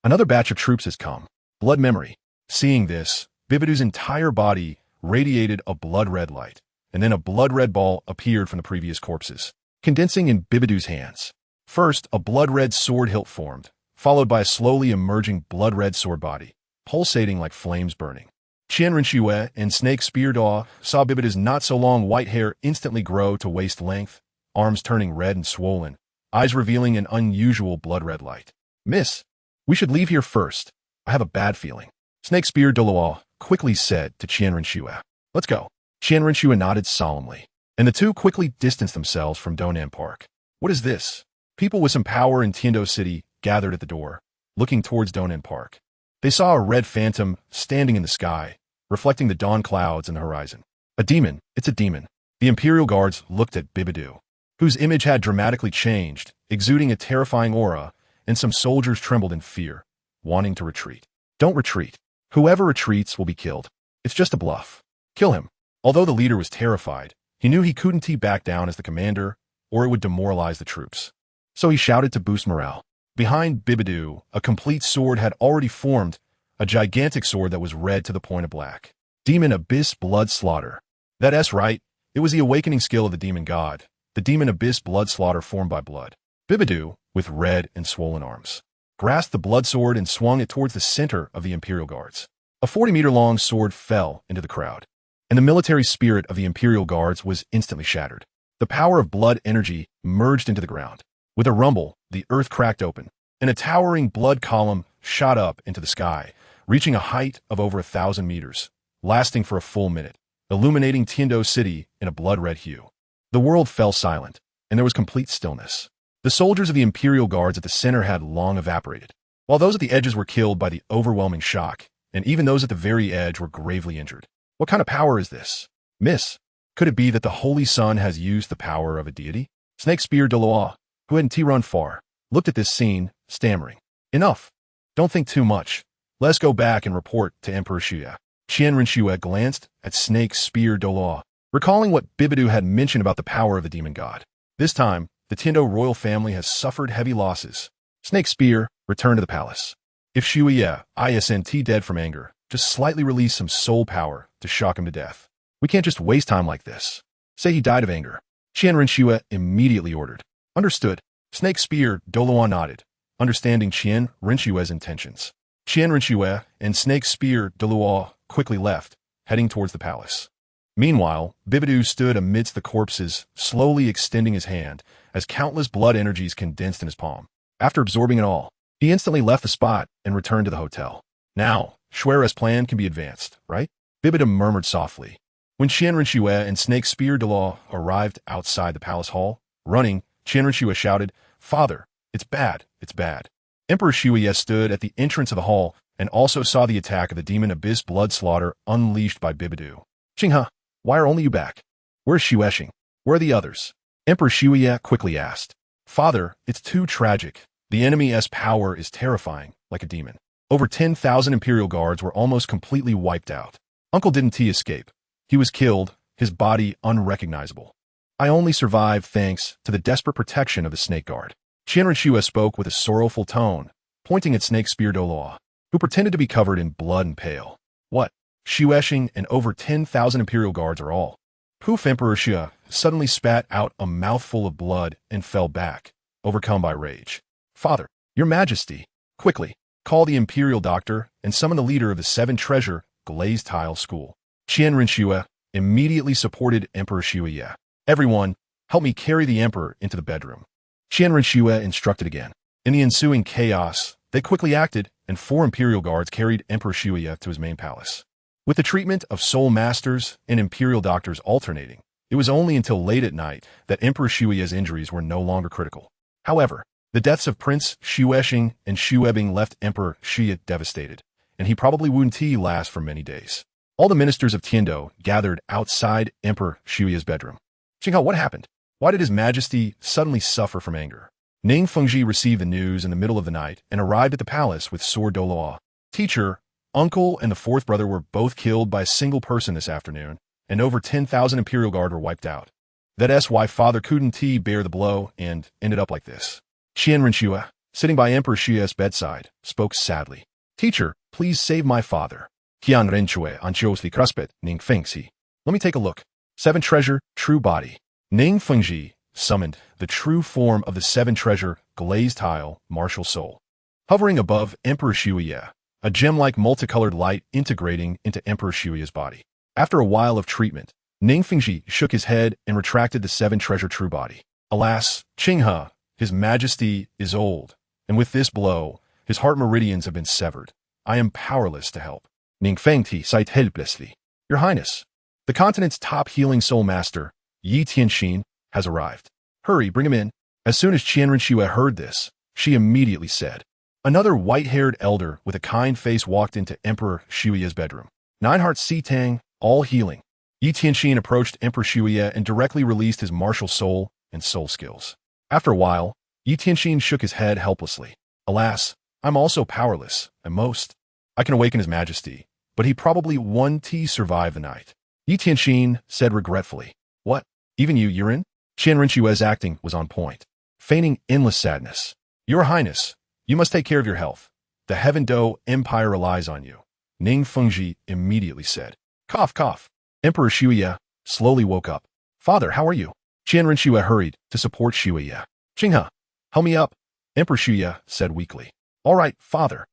Another batch of troops has come. Blood memory. Seeing this, Bibidu's entire body radiated a blood-red light, and then a blood-red ball appeared from the previous corpses, condensing in Bibidu's hands. First, a blood-red sword hilt formed, followed by a slowly emerging blood-red sword body, pulsating like flames burning. Renxue and Snake Speardaw saw Bibidu's not-so-long white hair instantly grow to waist length, arms turning red and swollen, eyes revealing an unusual blood-red light. Miss, we should leave here first. I have a bad feeling. Snake Speardaw quickly said to Renxue. Let's go. Renxue nodded solemnly, and the two quickly distanced themselves from Donan Park. What is this? People with some power in Tiando City gathered at the door, looking towards Donan Park. They saw a red phantom standing in the sky, reflecting the dawn clouds in the horizon. A demon. It's a demon. The Imperial Guards looked at Bibidu, whose image had dramatically changed, exuding a terrifying aura, and some soldiers trembled in fear, wanting to retreat. Don't retreat. Whoever retreats will be killed. It's just a bluff. Kill him. Although the leader was terrified, he knew he couldn't back down as the commander, or it would demoralize the troops. So he shouted to boost morale. Behind Bibidu, a complete sword had already formed, a gigantic sword that was red to the point of black. Demon Abyss Blood Slaughter. That's right, it was the awakening skill of the demon god, the Demon Abyss Blood Slaughter formed by blood. Bibidu, with red and swollen arms, grasped the blood sword and swung it towards the center of the Imperial Guards. A 40-meter-long sword fell into the crowd, and the military spirit of the Imperial Guards was instantly shattered. The power of blood energy merged into the ground. With a rumble, the earth cracked open, and a towering blood column shot up into the sky, reaching a height of over 1,000 meters, lasting for a full minute, illuminating Tiando City in a blood-red hue. The world fell silent, and there was complete stillness. The soldiers of the Imperial Guards at the center had long evaporated, while those at the edges were killed by the overwhelming shock, and even those at the very edge were gravely injured. What kind of power is this? Miss, could it be that the Holy Sun has used the power of a deity? Snake Speardaw, who hadn't run far, looked at this scene, stammering. Enough. Don't think too much. Let's go back and report to Emperor Xie. Renxue glanced at Snake Speardaw, recalling what Bibidu had mentioned about the power of the demon god. This time, the Tiando royal family has suffered heavy losses. Snake Spear returned to the palace. If Xue isn't dead from anger, just slightly release some soul power to shock him to death. We can't just waste time like this. Say he died of anger. Renxue immediately ordered. Understood. Snake Spear Douluo nodded, understanding Renxue's intentions. Renxue and Snake Spear Douluo quickly left, heading towards the palace. Meanwhile, Bibidu stood amidst the corpses, slowly extending his hand, as countless blood energies condensed in his palm. After absorbing it all, he instantly left the spot and returned to the hotel. Now, Xuere's plan can be advanced, right? Bibidu murmured softly. When Renxue and Snake Spear Douluo arrived outside the palace hall, running, Renxue shouted, Father, it's bad, it's bad. Emperor Xue stood at the entrance of the hall and also saw the attack of the Demon Abyss Blood Slaughter unleashed by Bibidu. Qinghe, why are only you back? Where's Xuexing? Where are the others? Emperor Xue quickly asked. Father, it's too tragic. The enemy's power is terrifying, like a demon. Over 10,000 Imperial Guards were almost completely wiped out. Uncle didn't escape. He was killed, his body unrecognizable. I only survived thanks to the desperate protection of the Snake Guard. Renxue spoke with a sorrowful tone, pointing at Snake Spear Douluo, who pretended to be covered in blood and pale. What? Xuesheng, and over 10,000 imperial guards are all. Poof! Emperor Xue suddenly spat out a mouthful of blood and fell back, overcome by rage. Father, your majesty, quickly, call the imperial doctor and summon the leader of the Seven Treasure Glazed Tile School. Renxue immediately supported Emperor Xue. Everyone, help me carry the emperor into the bedroom. Renxue instructed again. In the ensuing chaos, they quickly acted, and 4 imperial guards carried Emperor Xue to his main palace. With the treatment of soul masters and imperial doctors alternating, it was only until late at night that Emperor Xue's injuries were no longer critical. However, the deaths of Prince Xuesheng and Xuebing left Emperor Xue devastated, and he probably wouldn't last for many days. All the ministers of Tiando gathered outside Emperor Xue's bedroom. Xinghao, what happened? Why did His Majesty suddenly suffer from anger? Ning Fengji received the news in the middle of the night and arrived at the palace with sword Douluo. Teacher, uncle, and the 4th brother were both killed by a single person this afternoon, and over 10,000 imperial guard were wiped out. That's why father couldn't bear the blow and ended up like this. Renxue, sitting by Emperor Xue's bedside, spoke sadly. Teacher, please save my father. Qian Renxue anxiosely cruspet Ning Fengji. Let me take a look. 7 Treasure, True Body. Ning Fengji summoned the true form of the 7 Treasure Glazed Tile Martial Soul. Hovering above Emperor Xue, a gem-like multicolored light integrating into Emperor Xue's body. After a while of treatment, Ning Fengji shook his head and retracted the 7 Treasure True Body. Alas, Qinghe, His Majesty is old, and with this blow, his heart meridians have been severed. I am powerless to help. Ning Fengti sighed helplessly. Your Highness, the continent's top healing soul master, Yi Tianxin, has arrived. Hurry, bring him in. As soon as Renxue heard this, she immediately said. Another white-haired elder with a kind face walked into Emperor Xue's bedroom. 9 Hearts Sitang, all healing. Yi Tianxin approached Emperor Xue and directly released his martial soul and soul skills. After a while, Yi Tianxin shook his head helplessly. Alas, I'm also powerless, at most. I can awaken His Majesty, but he probably won't survive the night. Yi Tianxin said regretfully. What? Even you're in? Renxue's acting was on point, feigning endless sadness. Your Highness, you must take care of your health. The Heaven Do Empire relies on you. Ning Fengji immediately said. Cough, cough. Emperor Xue slowly woke up. Father, how are you? Renxue hurried to support Xue. Qinghe, help me up. Emperor Xue said weakly. All right, father.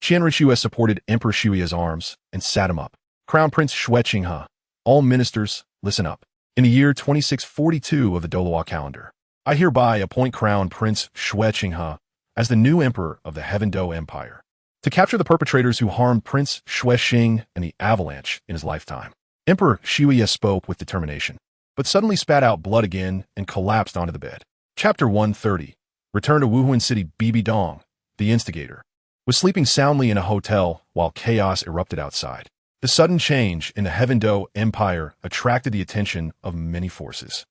Renxue supported Emperor Xue's arms and sat him up. Crown Prince Xue Qinghe, all ministers, listen up. In the year 2642 of the Douluo calendar, I hereby appoint Crown Prince Xue Qinghe as the new emperor of the Heaven Do Empire, to capture the perpetrators who harmed Prince Xuesheng and the avalanche in his lifetime. Emperor Xue spoke with determination, but suddenly spat out blood again and collapsed onto the bed. Chapter 130. Return to Wuhuan City. BibiDong, the instigator, was sleeping soundly in a hotel while chaos erupted outside. The sudden change in the Heaven Do Empire attracted the attention of many forces,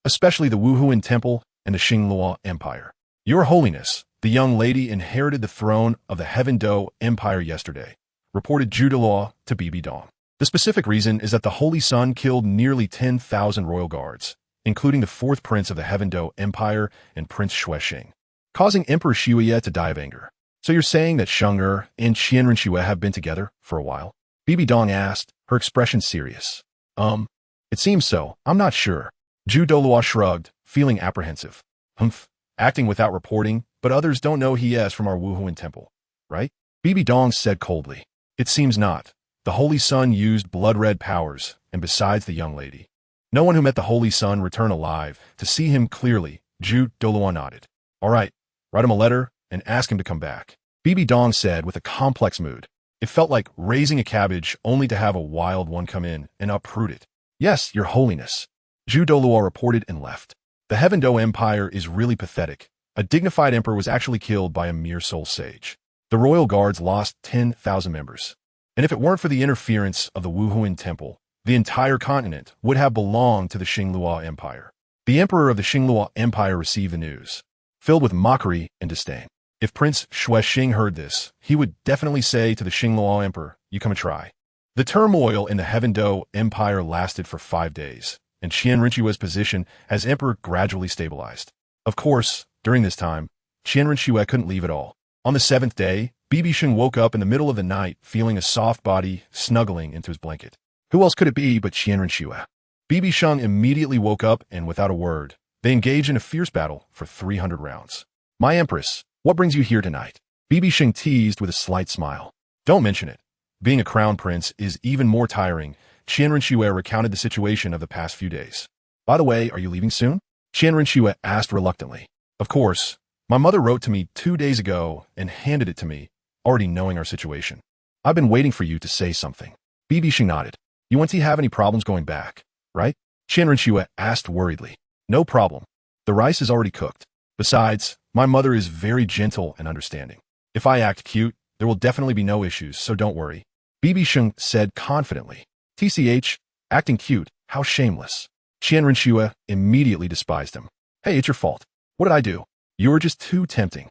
especially the Wuhuan Temple and the Xingluo Empire. Your Holiness, the young lady inherited the throne of the Heaven Do Empire yesterday, reported Douluo to BibiDong. The specific reason is that the Holy Sun killed nearly 10,000 royal guards, including the 4th prince of the Heaven Do Empire and Prince Xuesheng, causing Emperor Xue to die of anger. So you're saying that Sheng and Renxue have been together for a while? BibiDong asked, her expression serious. It seems so, I'm not sure. Douluo shrugged, feeling apprehensive. Humph, acting without reporting, but others don't know he is from our Wuhuan temple, right? BibiDong said coldly. It seems not. The Holy Sun used blood-red powers, and besides the young lady, no one who met the Holy Sun returned alive to see him clearly. Douluo nodded. All right, write him a letter and ask him to come back. BibiDong said with a complex mood. It felt like raising a cabbage only to have a wild one come in and uproot it. Yes, Your Holiness. Douluo reported and left. The Heaven Do Empire is really pathetic. A dignified emperor was actually killed by a mere soul sage. The royal guards lost 10,000 members. And if it weren't for the interference of the Wuhuan Temple, the entire continent would have belonged to the Xingluo Empire. The emperor of the Xingluo Empire received the news, filled with mockery and disdain. If Prince Xuesheng heard this, he would definitely say to the Xingluo Emperor, you come and try. The turmoil in the Heaven Do Empire lasted for 5 days, and Renxue's position as emperor gradually stabilized. Of course, during this time, Renxue couldn't leave at all. On the 7th day, BibiSheng woke up in the middle of the night, feeling a soft body snuggling into his blanket. Who else could it be but Renxue? BibiSheng immediately woke up and, without a word, they engaged in a fierce battle for 300 rounds. My Empress, what brings you here tonight? BibiSheng teased with a slight smile. Don't mention it. Being a crown prince is even more tiring. Renxue recounted the situation of the past few days. By the way, are you leaving soon? Renxue asked reluctantly. Of course. My mother wrote to me 2 days ago and handed it to me, already knowing our situation. I've been waiting for you to say something. BibiSheng nodded. You won't have any problems going back, right? Renxue asked worriedly. No problem. The rice is already cooked. Besides, my mother is very gentle and understanding. If I act cute, there will definitely be no issues, so don't worry. BibiSheng said confidently. TCH, acting cute, how shameless. Renxue immediately despised him. Hey, it's your fault. What did I do? You were just too tempting.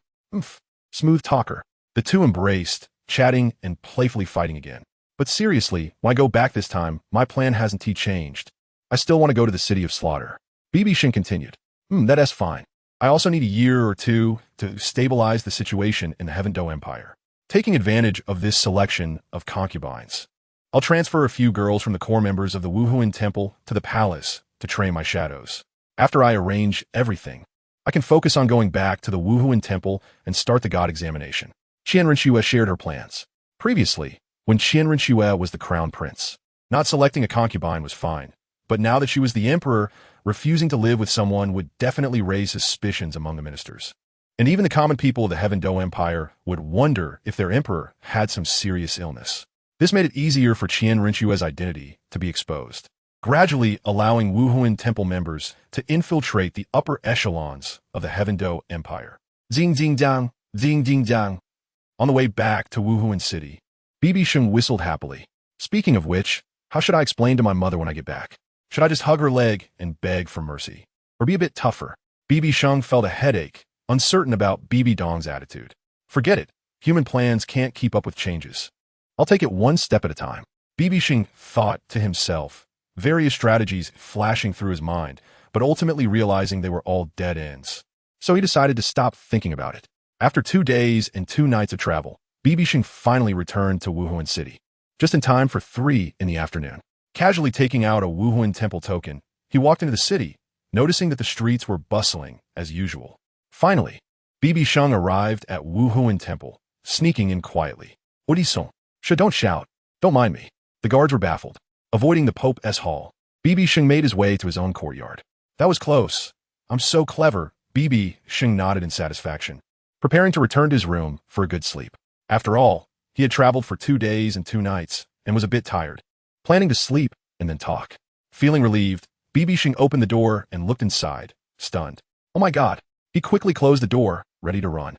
Smooth talker. The two embraced, chatting and playfully fighting again. But seriously, why go back this time? My plan hasn't changed. I still want to go to the city of slaughter. BibiSheng continued. That's fine. I also need a year or two to stabilize the situation in the Heavendo Empire. Taking advantage of this selection of concubines, I'll transfer a few girls from the core members of the Wuhuan Temple to the palace to train my shadows. After I arrange everything, I can focus on going back to the Wuhuan Temple and start the god examination. Renxue shared her plans. Previously, when Renxue was the crown prince, not selecting a concubine was fine. But now that she was the emperor, refusing to live with someone would definitely raise suspicions among the ministers. And even the common people of the Heavendo Empire would wonder if their emperor had some serious illness. This made it easier for Renxue's identity to be exposed, gradually allowing Wuhuan Temple members to infiltrate the upper echelons of the Heavendo Empire. Zing zing dang, zing ding dang. On the way back to Wuhuan City, BibiSheng whistled happily. Speaking of which, how should I explain to my mother when I get back? Should I just hug her leg and beg for mercy? Or be a bit tougher? BibiSheng felt a headache, uncertain about BibiDong's attitude. Forget it. Human plans can't keep up with changes. I'll take it one step at a time. BibiSheng thought to himself, various strategies flashing through his mind, but ultimately realizing they were all dead ends. So he decided to stop thinking about it. After 2 days and 2 nights of travel, BibiSheng finally returned to Wuhuan City, just in time for 3 in the afternoon. Casually taking out a Wuhuan Temple token, he walked into the city, noticing that the streets were bustling as usual. Finally, BibiSheng arrived at Wuhuan Temple, sneaking in quietly. Odisong. Don't shout. Don't mind me. The guards were baffled. Avoiding the Pope's hall, BibiSheng made his way to his own courtyard. That was close. I'm so clever. BibiSheng nodded in satisfaction, preparing to return to his room for a good sleep. After all, he had traveled for 2 days and 2 nights and was a bit tired, planning to sleep and then talk. Feeling relieved, BibiSheng opened the door and looked inside, stunned. Oh my god. He quickly closed the door, ready to run.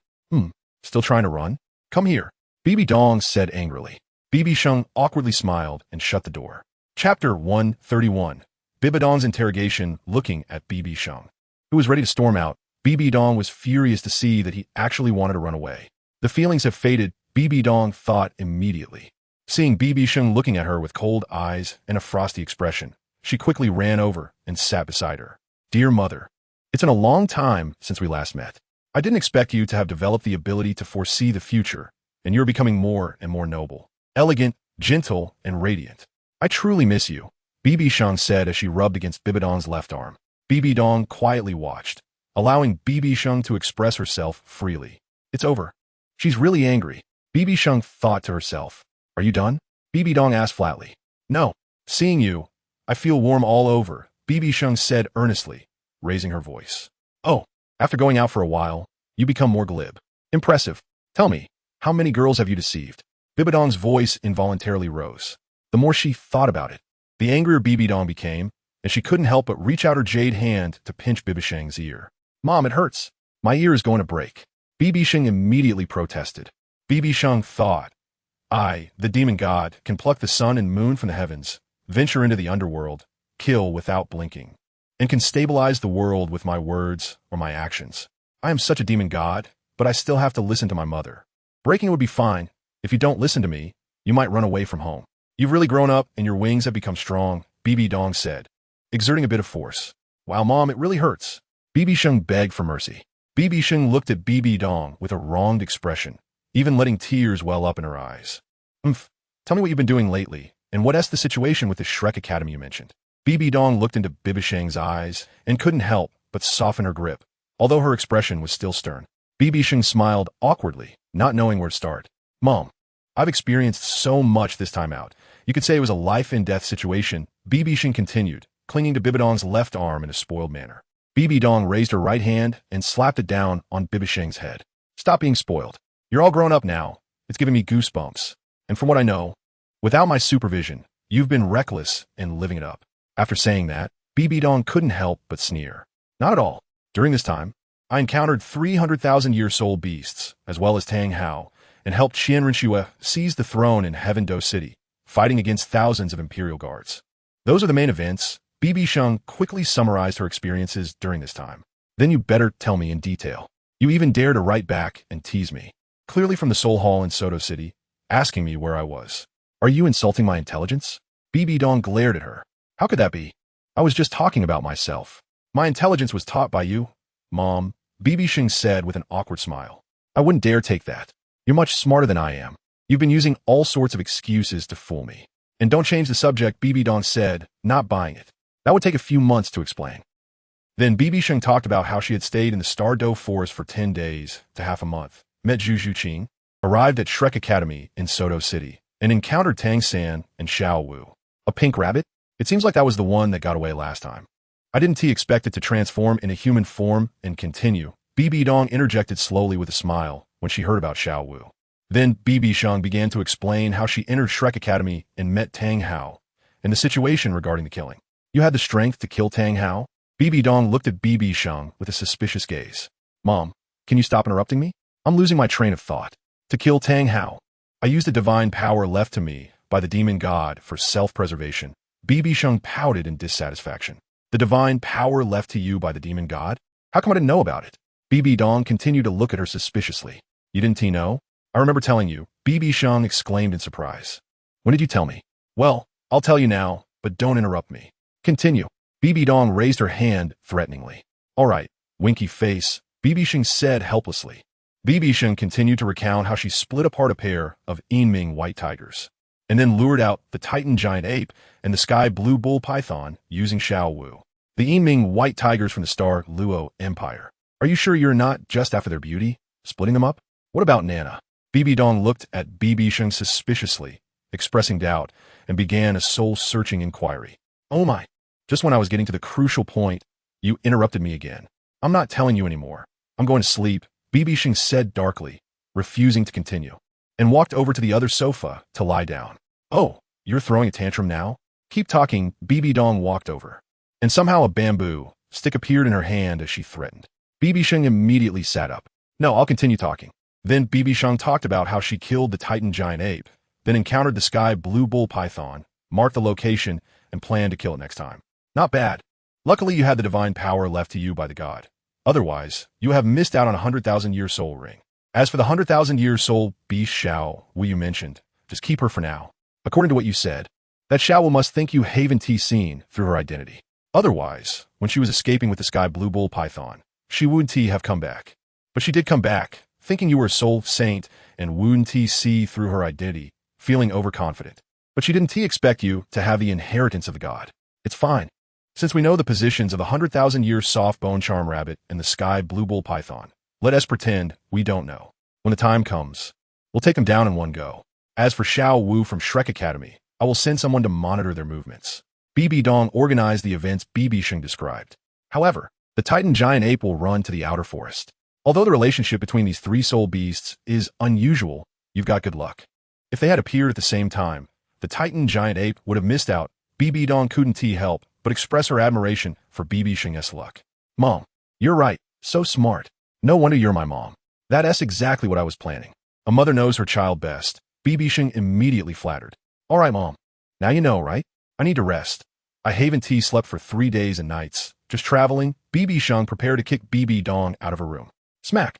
Still trying to run? Come here, BibiDong said angrily. BibiSheng awkwardly smiled and shut the door. Chapter 131. BibiDong's interrogation. Looking at BibiSheng, who was ready to storm out, BibiDong was furious to see that he actually wanted to run away. The feelings have faded, BibiDong thought immediately. Seeing BibiSheng looking at her with cold eyes and a frosty expression, she quickly ran over and sat beside her. Dear mother, it's been a long time since we last met. I didn't expect you to have developed the ability to foresee the future, and you're becoming more and more noble, elegant, gentle, and radiant. I truly miss you, BibiSheng said as she rubbed against BibiDong's left arm. BibiDong quietly watched, allowing BibiSheng to express herself freely. It's over. She's really angry. BibiSheng thought to herself. Are you done? BibiDong asked flatly. No. Seeing you, I feel warm all over, BibiSheng said earnestly, raising her voice. Oh, after going out for a while, you become more glib. Impressive. Tell me, how many girls have you deceived? BibiDong's voice involuntarily rose. The more she thought about it, the angrier BibiDong became, and she couldn't help but reach out her jade hand to pinch BibiSheng's ear. Mom, it hurts. My ear is going to break. BibiSheng immediately protested. BibiSheng thought, I, the demon god, can pluck the sun and moon from the heavens, venture into the underworld, kill without blinking, and can stabilize the world with my words or my actions. I am such a demon god, but I still have to listen to my mother. Breaking would be fine. If you don't listen to me, you might run away from home. You've really grown up and your wings have become strong, BibiDong said, exerting a bit of force. Wow, Mom, it really hurts. BibiSheng begged for mercy. BibiSheng looked at BibiDong with a wronged expression, even letting tears well up in her eyes. Tell me what you've been doing lately, and what's the situation with the Shrek Academy you mentioned? Bibi Dong looked into BibiSheng's eyes and couldn't help but soften her grip, although her expression was still stern. BibiSheng smiled awkwardly, not knowing where to start. Mom, I've experienced so much this time out. You could say it was a life-and-death situation. BibiSheng continued, clinging to Bibi Dong's left arm in a spoiled manner. Bibi Dong raised her right hand and slapped it down on BibiSheng's head. Stop being spoiled. You're all grown up now. It's giving me goosebumps. And from what I know, without my supervision, you've been reckless and living it up. After saying that, Bibi Dong couldn't help but sneer. Not at all. During this time, I encountered 300,000-year soul beasts, as well as Tang Hao, and helped Renxue seize the throne in Heaven Do City, fighting against thousands of imperial guards. Those are the main events. BibiSheng quickly summarized her experiences during this time. Then you better tell me in detail. You even dare to write back and tease me, clearly from the Soul Hall in Soto City, asking me where I was. Are you insulting my intelligence? Bibi Dong glared at her. How could that be? I was just talking about myself. My intelligence was taught by you, Mom, BibiSheng said with an awkward smile. I wouldn't dare take that. You're much smarter than I am. You've been using all sorts of excuses to fool me. And don't change the subject, Bibi Dong said, not buying it. That would take a few months to explain. Then BibiSheng talked about how she had stayed in the Star Do Forest for 10 days to half a month, met Zhu Zhuqing, arrived at Shrek Academy in Soto City, and encountered Tang San and Xiao Wu. A pink rabbit? It seems like that was the one that got away last time. I didn't expect it to transform in a human form and continue. Bibi Dong interjected slowly with a smile when she heard about Xiao Wu. Then BibiSheng began to explain how she entered Shrek Academy and met Tang Hao, and the situation regarding the killing. You had the strength to kill Tang Hao? Bibi Dong looked at BibiSheng with a suspicious gaze. Mom, can you stop interrupting me? I'm losing my train of thought. To kill Tang Hao, I used the divine power left to me by the demon god for self-preservation. BibiSheng pouted in dissatisfaction. The divine power left to you by the demon god? How come I didn't know about it? Bibi Dong continued to look at her suspiciously. You didn't know? I remember telling you, BibiSheng exclaimed in surprise. When did you tell me? Well, I'll tell you now, but don't interrupt me. Continue. Bibi Dong raised her hand threateningly. All right, winky face, BibiSheng said helplessly. BibiSheng continued to recount how she split apart a pair of Yinming white tigers, and then lured out the Titan giant ape and the sky blue bull python using Xiao Wu. The Yinming white tigers from the Star Luo Empire. Are you sure you're not just after their beauty, splitting them up? What about Nana? Bibi Dong looked at BibiSheng suspiciously, expressing doubt, and began a soul-searching inquiry. Oh my! Just when I was getting to the crucial point, you interrupted me again. I'm not telling you anymore. I'm going to sleep, BibiSheng said darkly, refusing to continue, and walked over to the other sofa to lie down. Oh, you're throwing a tantrum now? Keep talking, Bibi Dong walked over, and somehow a bamboo stick appeared in her hand as she threatened. BibiSheng immediately sat up. No, I'll continue talking. Then BibiSheng talked about how she killed the Titan giant ape, then encountered the sky blue bull python, marked the location, and planned to kill it next time. Not bad. Luckily you had the divine power left to you by the god. Otherwise, you have missed out on a 100,000-year soul ring. As for the 100,000-year soul beast Xiao Wu you mentioned, just keep her for now. According to what you said, that Xiao Wu must think you haven't seen through her identity. Otherwise, when she was escaping with the sky blue bull python, she wouldn't have come back. But she did come back, thinking you were a soul saint and wouldn't see through her identity, feeling overconfident. But she didn't expect you to have the inheritance of the god. It's fine. Since we know the positions of the 100,000-year soft bone charm rabbit and the sky blue bull python, let us pretend we don't know. When the time comes, we'll take them down in one go. As for Xiao Wu from Shrek Academy, I will send someone to monitor their movements. Bibi Dong organized the events BibiSheng described. However, the Titan giant ape will run to the outer forest. Although the relationship between these three soul beasts is unusual, you've got good luck. If they had appeared at the same time, the Titan giant ape would have missed out. Bibi Dong couldn't help but express her admiration for BibiSheng's luck. Mom, you're right, so smart. No wonder you're my mom. That's exactly what I was planning. A mother knows her child best. BibiSheng immediately flattered. All right, Mom. Now you know, right? I need to rest. I haven't slept for 3 days and nights. Just traveling. BibiSheng prepared to kick Bibi Dong out of her room. Smack.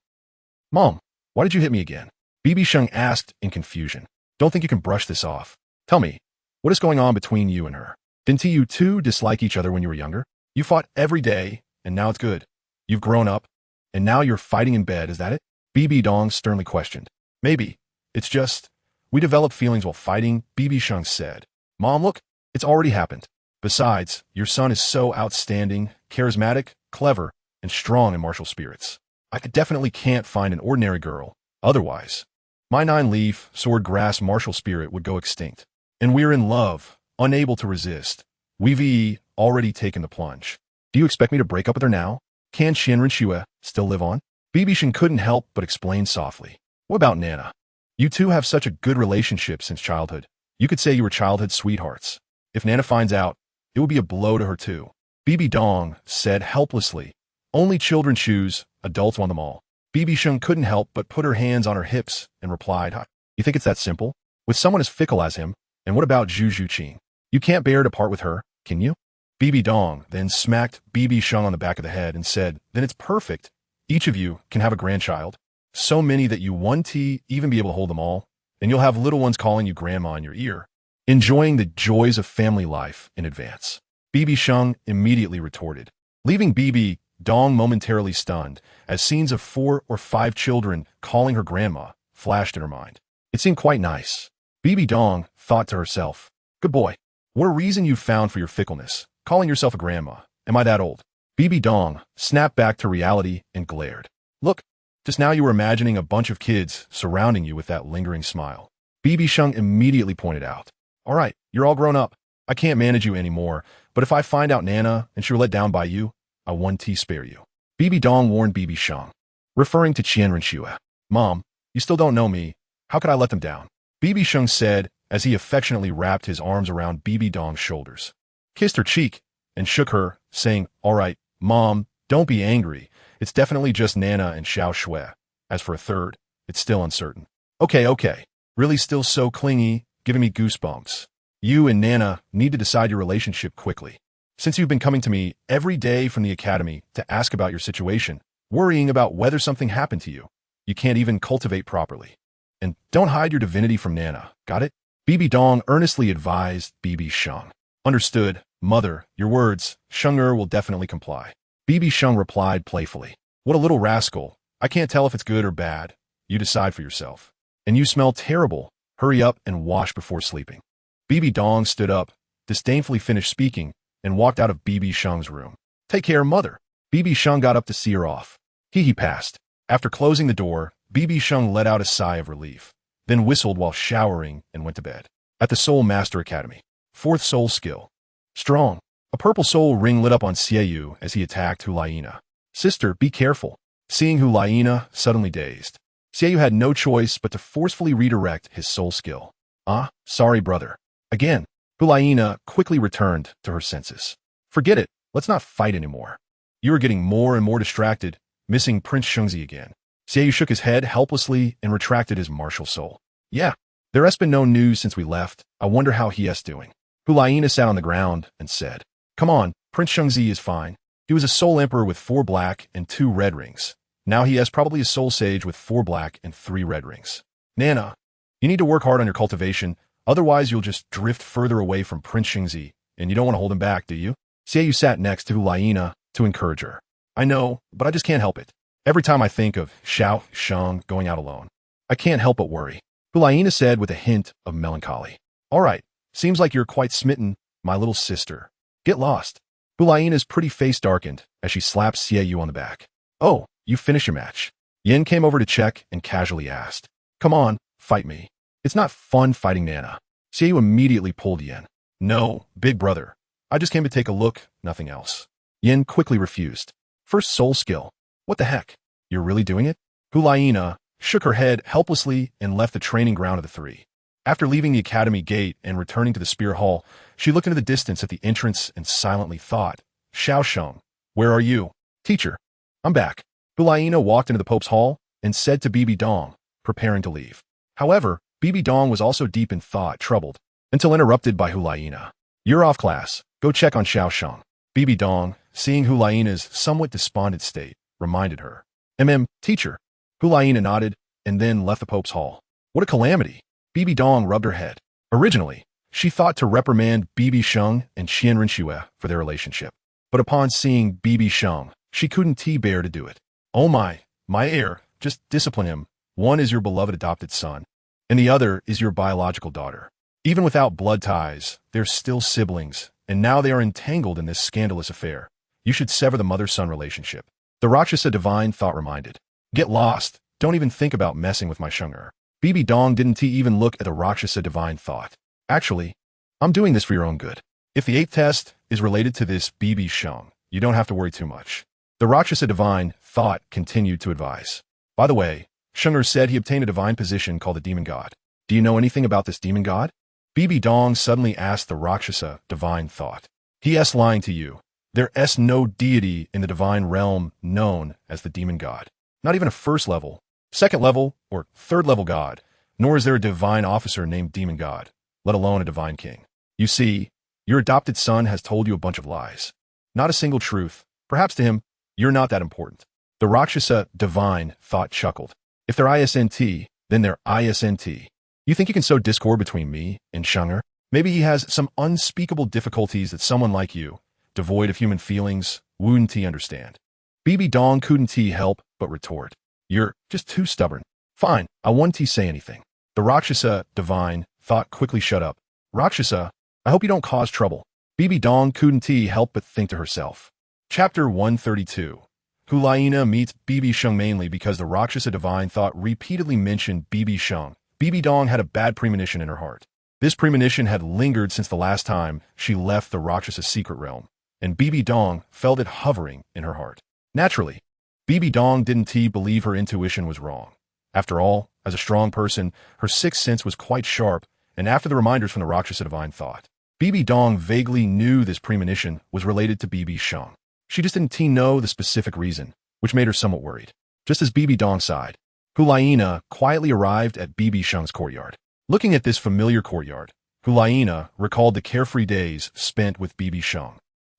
Mom, why did you hit me again? BibiSheng asked in confusion. Don't think you can brush this off. Tell me, what is going on between you and her? Didn't you two dislike each other when you were younger? You fought every day, and now it's good. You've grown up, and now you're fighting in bed, is that it? Bibi Dong sternly questioned. Maybe. It's just, we develop feelings while fighting, BibiSheng said. Mom, look, it's already happened. Besides, your son is so outstanding, charismatic, clever, and strong in martial spirits. I definitely can't find an ordinary girl. Otherwise, my 9-leaf, sword-grass martial spirit would go extinct. And we're in love, unable to resist. We've already taken the plunge. Do you expect me to break up with her now? Can Renxue still live on? BibiSheng couldn't help but explain softly. What about Nana? You two have such a good relationship since childhood. You could say you were childhood sweethearts. If Nana finds out, it would be a blow to her too. Bibi Dong said helplessly. Only children choose, adults want them all. BibiSheng couldn't help but put her hands on her hips and replied, You think it's that simple? With someone as fickle as him? And what about Zhu Zhuqing? You can't bear to part with her, can you? Bibi Dong then smacked BibiSheng on the back of the head and said, Then it's perfect. Each of you can have a grandchild. So many that you won't even be able to hold them all. And you'll have little ones calling you grandma in your ear. Enjoying the joys of family life in advance. BibiSheng immediately retorted, leaving Bibi Dong momentarily stunned as scenes of 4 or 5 children calling her grandma flashed in her mind. It seemed quite nice. Bibi Dong thought to herself, Good boy. What a reason you've found for your fickleness, calling yourself a grandma. Am I that old? Bibi Dong snapped back to reality and glared. Look, just now you were imagining a bunch of kids surrounding you with that lingering smile. BibiSheng immediately pointed out, All right, you're all grown up. I can't manage you anymore, but if I find out Nana and she were let down by you, I won't spare you. Bibi Dong warned BibiSheng, referring to Renxue. Mom, you still don't know me. How could I let them down? BibiSheng said as he affectionately wrapped his arms around Bibi Dong's shoulders, kissed her cheek, and shook her, saying, All right, Mom, don't be angry. It's definitely just Nana and Xiao Shui. As for a third, it's still uncertain. Okay. Really still so clingy, giving me goosebumps. You and Nana need to decide your relationship quickly. Since you've been coming to me every day from the academy to ask about your situation, worrying about whether something happened to you, you can't even cultivate properly. And don't hide your divinity from Nana, got it? Bibi Dong earnestly advised BibiSheng. Understood, Mother, your words, Sheng will definitely comply. BibiSheng replied playfully. What a little rascal. I can't tell if it's good or bad. You decide for yourself. And you smell terrible. Hurry up and wash before sleeping. Bibi Dong stood up, disdainfully finished speaking, and walked out of BibiSheng's room. Take care, Mother. BibiSheng got up to see her off. He passed. After closing the door, BibiSheng let out a sigh of relief, then whistled while showering and went to bed. At the Soul Master Academy. 4th Soul Skill. Strong. A purple soul ring lit up on Xiaoyu as he attacked Hulaina. Sister, be careful. Seeing Hulaina suddenly dazed, Xiaoyu had no choice but to forcefully redirect his soul skill. Sorry, brother. Again, Hulaina quickly returned to her senses. Forget it. Let's not fight anymore. You are getting more and more distracted, missing Prince Shengzi again. Xiaoyu shook his head helplessly and retracted his martial soul. Yeah, there has been no news since we left. I wonder how he is doing. Hulaina sat on the ground and said, Come on, Prince Shengzi is fine. He was a soul emperor with 4 black and 2 red rings. Now he has probably a soul sage with 4 black and 3 red rings. Nana, you need to work hard on your cultivation, otherwise you'll just drift further away from Prince Shengzi, and you don't want to hold him back, do you? Xiaoyu sat next to Hulaina to encourage her. I know, but I just can't help it. Every time I think of Xiao Sheng going out alone, I can't help but worry. Hulaina said with a hint of melancholy. All right, seems like you're quite smitten, my little sister. Get lost. Hulaina's pretty face darkened as she slapped Xiaoyu on the back. Oh, you finished your match. Yin came over to check and casually asked. Come on, fight me. It's not fun fighting Nana. Xiaoyu immediately pulled Yin. No, big brother. I just came to take a look, nothing else. Yin quickly refused. First soul skill. What the heck? You're really doing it? Hulaina shook her head helplessly and left the training ground of the 3. After leaving the academy gate and returning to the Spear Hall, she looked into the distance at the entrance and silently thought, Xiao Sheng, where are you? Teacher, I'm back. Hulaina walked into the Pope's hall and said to Bibi Dong, preparing to leave. However, Bibi Dong was also deep in thought, troubled, until interrupted by Hulaina. You're off class. Go check on Xiao Sheng. Bibi Dong, seeing Hulaina's somewhat despondent state, reminded her. Teacher. Hulaina nodded and then left the Pope's hall. What a calamity. Bibi Dong rubbed her head. Originally, she thought to reprimand BibiSheng and Renxue for their relationship. But upon seeing BibiSheng, she couldn't bear to do it. Oh my heir, just discipline him. One is your beloved adopted son, and the other is your biological daughter. Even without blood ties, they're still siblings, and now they are entangled in this scandalous affair. You should sever the mother-son relationship. The Rakshasa divine thought reminded. Get lost. Don't even think about messing with my Sheng'er. BibiDong didn't even look at the Rakshasa divine thought. Actually, I'm doing this for your own good. If the 8th test is related to this BibiSheng, you don't have to worry too much. The Rakshasa divine thought continued to advise. By the way, Sheng'er said he obtained a divine position called the demon god. Do you know anything about this demon god? BibiDong suddenly asked the Rakshasa divine thought. He lying to you. There's no deity in the divine realm known as the demon god. Not even a first level, second level, or third level god, nor is there a divine officer named demon god, let alone a divine king. You see, your adopted son has told you a bunch of lies. Not a single truth. Perhaps to him, you're not that important. The Rakshasa divine thought chuckled. If they're ISNT, then they're ISNT. You think you can sow discord between me and Sheng'er? Maybe he has some unspeakable difficulties that someone like you, devoid of human feelings, wouldn't understand. BibiDong couldn't help but retort. You're just too stubborn. Fine, I won't say anything. The Rakshasa divine thought quickly shut up. Rakshasa, I hope you don't cause trouble. BibiDong couldn't help but think to herself. Chapter 132. Hulaina meets BibiSheng mainly because the Rakshasa divine thought repeatedly mentioned BibiSheng. BibiDong had a bad premonition in her heart. This premonition had lingered since the last time she left the Rakshasa secret realm, and BibiDong felt it hovering in her heart. Naturally, BibiDong didn't believe her intuition was wrong. After all, as a strong person, her sixth sense was quite sharp, and after the reminders from the Rakshasa divine thought, BibiDong vaguely knew this premonition was related to BibiSheng. She just didn't know the specific reason, which made her somewhat worried. Just as BibiDong sighed, Hulaina quietly arrived at BibiSheng's courtyard. Looking at this familiar courtyard, Hulaina recalled the carefree days spent with BibiSheng,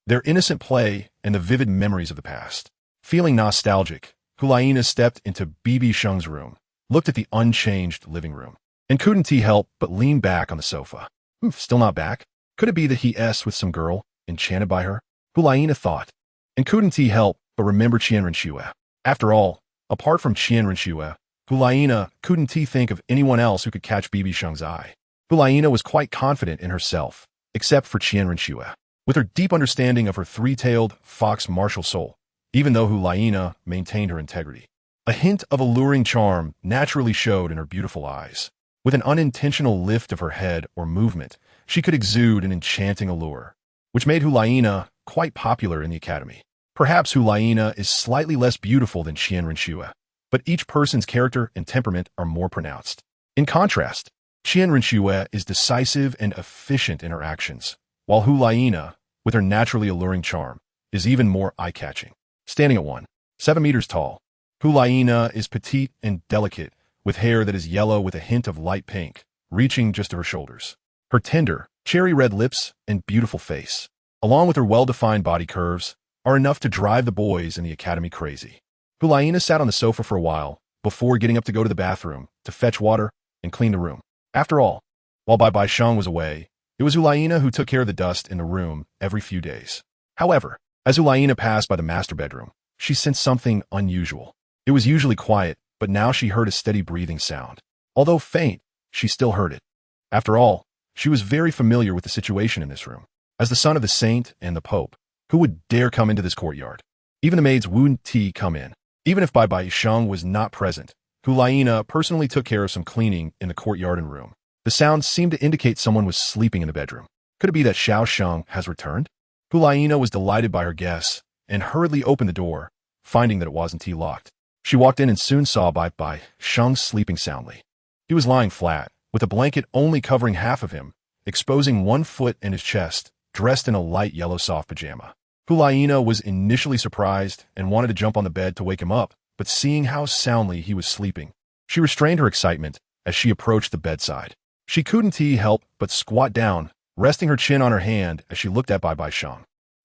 their innocent play and the vivid memories of the past. Feeling nostalgic, Hulaina stepped into BibiSheng's room, looked at the unchanged living room, and couldn't help but lean back on the sofa. Still not back? Could it be that he's with some girl, enchanted by her? Hulaina thought, and couldn't help but remember Renxue. After all, apart from Renxue, Hulaina couldn't think of anyone else who could catch BibiSheng's eye. Hulaina was quite confident in herself, except for Renxue. With her deep understanding of her three-tailed fox martial soul, even though Hulaina maintained her integrity, a hint of alluring charm naturally showed in her beautiful eyes. With an unintentional lift of her head or movement, she could exude an enchanting allure, which made Hulaina quite popular in the academy. Perhaps Hulaina is slightly less beautiful than Renxue, but each person's character and temperament are more pronounced. In contrast, Renxue is decisive and efficient in her actions, while Hulaina, with her naturally alluring charm, is even more eye-catching. Standing at 1.7 meters tall, Hulaina is petite and delicate, with hair that is yellow with a hint of light pink, reaching just to her shoulders. Her tender, cherry-red lips and beautiful face, along with her well-defined body curves, are enough to drive the boys in the academy crazy. Hulaina sat on the sofa for a while, before getting up to go to the bathroom, to fetch water and clean the room. After all, while BibiSheng was away, it was Hulaina who took care of the dust in the room every few days. However, as Hulaina passed by the master bedroom, she sensed something unusual. It was usually quiet, but now she heard a steady breathing sound. Although faint, she still heard it. After all, she was very familiar with the situation in this room. As the son of the saint and the pope, who would dare come into this courtyard? Even the maids wouldn't come in. Even if BibiSheng was not present, Hulaina personally took care of some cleaning in the courtyard and room. The sound seemed to indicate someone was sleeping in the bedroom. Could it be that Sheng has returned? Hulaina was delighted by her guess and hurriedly opened the door, finding that it wasn't locked. She walked in and soon saw BibiSheng sleeping soundly. He was lying flat, with a blanket only covering half of him, exposing one foot and his chest, dressed in a light yellow soft pajama. Hulaina was initially surprised and wanted to jump on the bed to wake him up, but seeing how soundly he was sleeping, she restrained her excitement as she approached the bedside. She couldn't help but squat down, resting her chin on her hand as she looked at BibiSheng.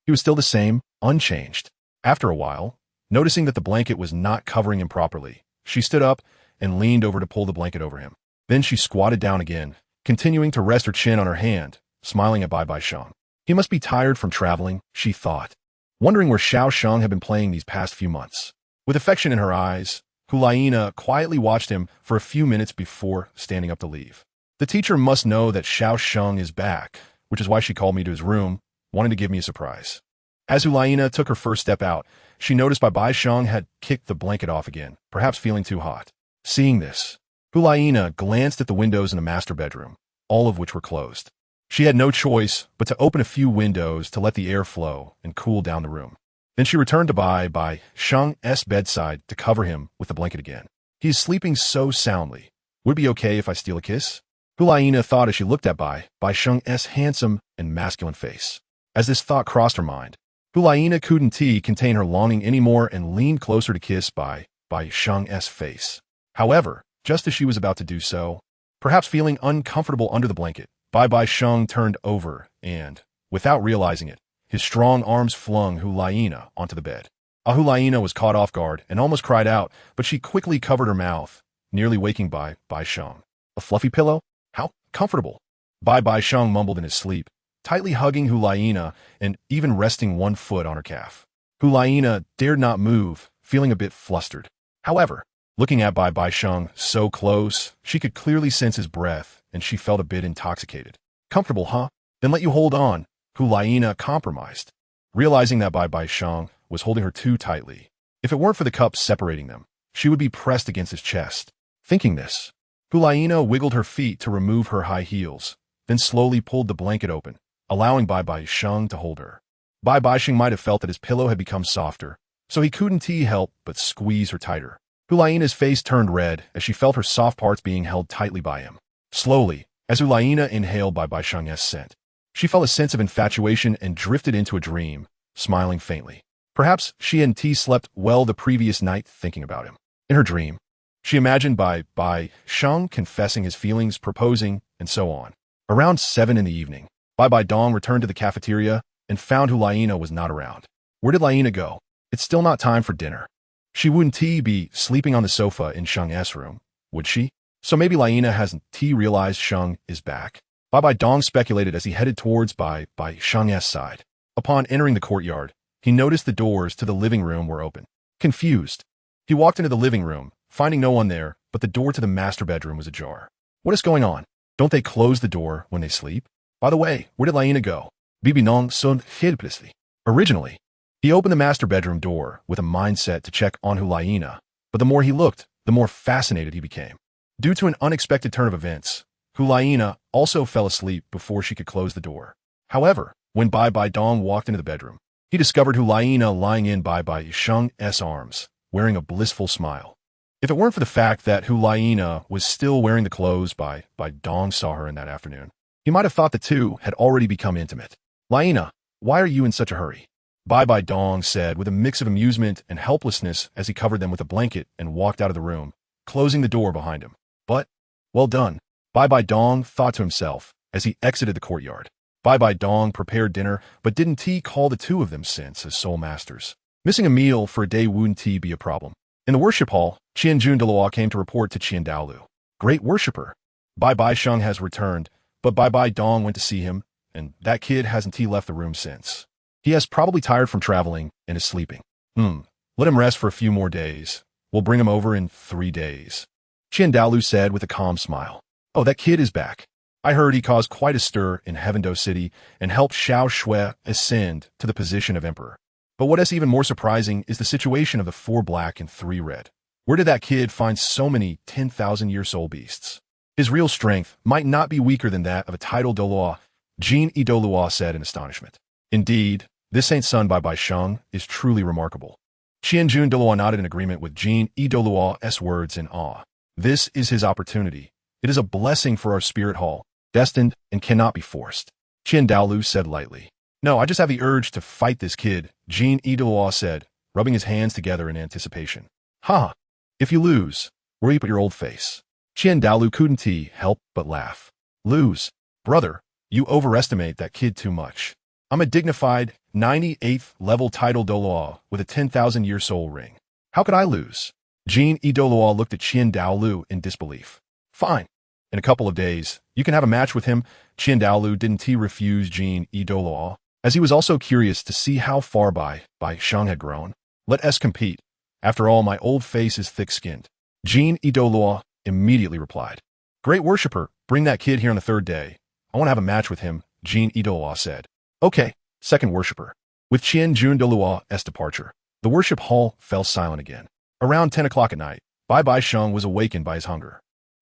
He was still the same, unchanged. After a while, noticing that the blanket was not covering him properly, she stood up and leaned over to pull the blanket over him. Then she squatted down again, continuing to rest her chin on her hand, smiling at BibiSheng. He must be tired from traveling, she thought, wondering where Sheng had been playing these past few months. With affection in her eyes, Hulaina quietly watched him for a few minutes before standing up to leave. The teacher must know that BibiSheng is back, which is why she called me to his room, wanting to give me a surprise. As Hulaina took her first step out, she noticed BibiSheng had kicked the blanket off again, perhaps feeling too hot. Seeing this, Hulaina glanced at the windows in the master bedroom, all of which were closed. She had no choice but to open a few windows to let the air flow and cool down the room. Then she returned to BibiSheng's bedside to cover him with the blanket again. He is sleeping so soundly. Would it be okay if I steal a kiss? Hulaina thought as she looked at BibiSheng's handsome and masculine face. As this thought crossed her mind, Hulaina couldn't contain her longing anymore and leaned closer to kiss BibiSheng's face. However, just as she was about to do so, perhaps feeling uncomfortable under the blanket, BibiSheng turned over and, without realizing it, his strong arms flung Hulaina onto the bed. Hulaina was caught off guard and almost cried out, but she quickly covered her mouth, nearly waking BibiSheng. A fluffy pillow? How comfortable! BibiSheng mumbled in his sleep, tightly hugging Hulaina and even resting one foot on her calf. Hulaina dared not move, feeling a bit flustered. However, looking at BibiSheng so close, she could clearly sense his breath, and she felt a bit intoxicated. Comfortable, huh? Then let you hold on, Hulaina compromised, realizing that BibiSheng was holding her too tightly. If it weren't for the cup separating them, she would be pressed against his chest. Thinking this, Hulaina wiggled her feet to remove her high heels, then slowly pulled the blanket open, allowing BibiSheng to hold her. BibiSheng might have felt that his pillow had become softer, so he couldn't help but squeeze her tighter. Hulaina's face turned red as she felt her soft parts being held tightly by him. Slowly, as Hulaina inhaled BibiSheng's scent, she felt a sense of infatuation and drifted into a dream, smiling faintly. Perhaps she and slept well the previous night thinking about him. In her dream, she imagined BibiSheng confessing his feelings, proposing, and so on. Around 7 in the evening, BibiDong returned to the cafeteria and found Hulaina was not around. Where did Laina go? It's still not time for dinner. She wouldn't be sleeping on the sofa in Sheng's room, would she? So maybe Laina hasn't realized Sheng is back. BibiDong speculated as he headed towards Sheng's side. Upon entering the courtyard, he noticed the doors to the living room were open. Confused, he walked into the living room, finding no one there, but the door to the master bedroom was ajar. What is going on? Don't they close the door when they sleep? By the way, where did Laina go? BibiDong son helplessly. Originally, he opened the master bedroom door with a mindset to check on Hulaina, but the more he looked, the more fascinated he became. Due to an unexpected turn of events, Hulaina also fell asleep before she could close the door. However, when BibiDong walked into the bedroom, he discovered Hulaina lying in BibiSheng's arms, wearing a blissful smile. If it weren't for the fact that Hulaina was still wearing the clothes BibiDong saw her in that afternoon, he might have thought the two had already become intimate. Laina, why are you in such a hurry? BibiDong said with a mix of amusement and helplessness as he covered them with a blanket and walked out of the room, closing the door behind him. But, well done, BibiDong thought to himself as he exited the courtyard. BibiDong prepared dinner, but didn't call the two of them since as soul masters. Missing a meal for a day wouldn't be a problem. In the worship hall, Douluo came to report to Dalu. Great worshipper. BibiSheng has returned, but BibiDong went to see him, and that kid hasn't left the room since. He has probably tired from traveling and is sleeping. Let him rest for a few more days. We'll bring him over in 3 days. Dalu said with a calm smile. Oh, that kid is back. I heard he caused quite a stir in Heavendo City and helped Renxue ascend to the position of emperor. But what is even more surprising is the situation of the 4 black and 3 red. Where did that kid find so many 10,000-year soul beasts? His real strength might not be weaker than that of a titled Douluo, Douluo said in astonishment. Indeed, this saint's son BibiSheng is truly remarkable. Douluo nodded in agreement with Douluo's words in awe. This is his opportunity. It is a blessing for our spirit hall, destined and cannot be forced. Dalu said lightly. No, I just have the urge to fight this kid, Douluo said, rubbing his hands together in anticipation. Ha! If you lose, where you put your old face? Dalu couldn't help but laugh. Lose? Brother, you overestimate that kid too much. I'm a dignified, 98th level title Douluo with a 10,000-year soul ring. How could I lose? Douluo looked at Dalu in disbelief. Fine. In a couple of days, you can have a match with him. Dalu didn't refuse Douluo, as he was also curious to see how far BibiSheng had grown. Let us compete. After all, my old face is thick-skinned. Jean Douluo immediately replied. Great worshipper, bring that kid here on the third day. I want to have a match with him, Jean Douluo said. Okay, second worshipper. With Qian Jun Douluo's departure, the worship hall fell silent again. Around 10 o'clock at night, BibiSheng was awakened by his hunger.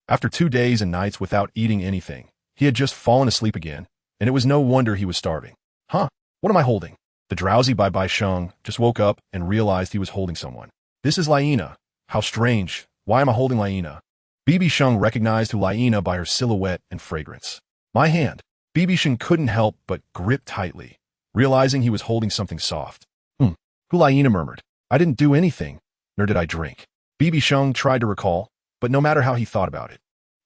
After 2 days and nights without eating anything, he had just fallen asleep again, and it was no wonder he was starving. Huh? What am I holding? The drowsy BibiSheng just woke up and realized he was holding someone. This is Laina. How strange. Why am I holding Laina? BibiSheng recognized Laina by her silhouette and fragrance. My hand. BibiSheng couldn't help but grip tightly, realizing he was holding something soft. Laina murmured. I didn't do anything, nor did I drink. BibiSheng tried to recall, but no matter how he thought about it,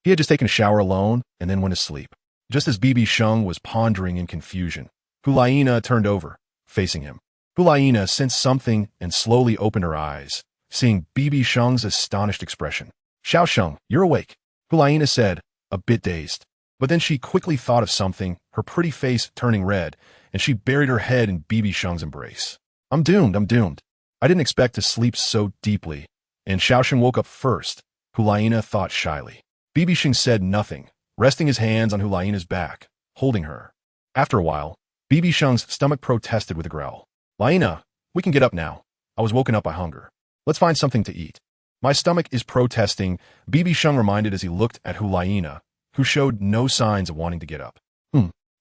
he had just taken a shower alone and then went to sleep. Just as BibiSheng was pondering in confusion, Laina turned over, facing him. Laina sensed something and slowly opened her eyes, seeing BibiSheng's astonished expression. Xiaosheng, you're awake, Laina said, a bit dazed. But then she quickly thought of something, her pretty face turning red, and she buried her head in BibiSheng's embrace. I'm doomed. I didn't expect to sleep so deeply. And Xiaosheng woke up first, Laina thought shyly. BibiSheng said nothing, resting his hands on Laina's back, holding her. After a while, BibiSheng's stomach protested with a growl. Laina, we can get up now. I was woken up by hunger. Let's find something to eat. My stomach is protesting, BibiSheng reminded as he looked at Laina, who showed no signs of wanting to get up.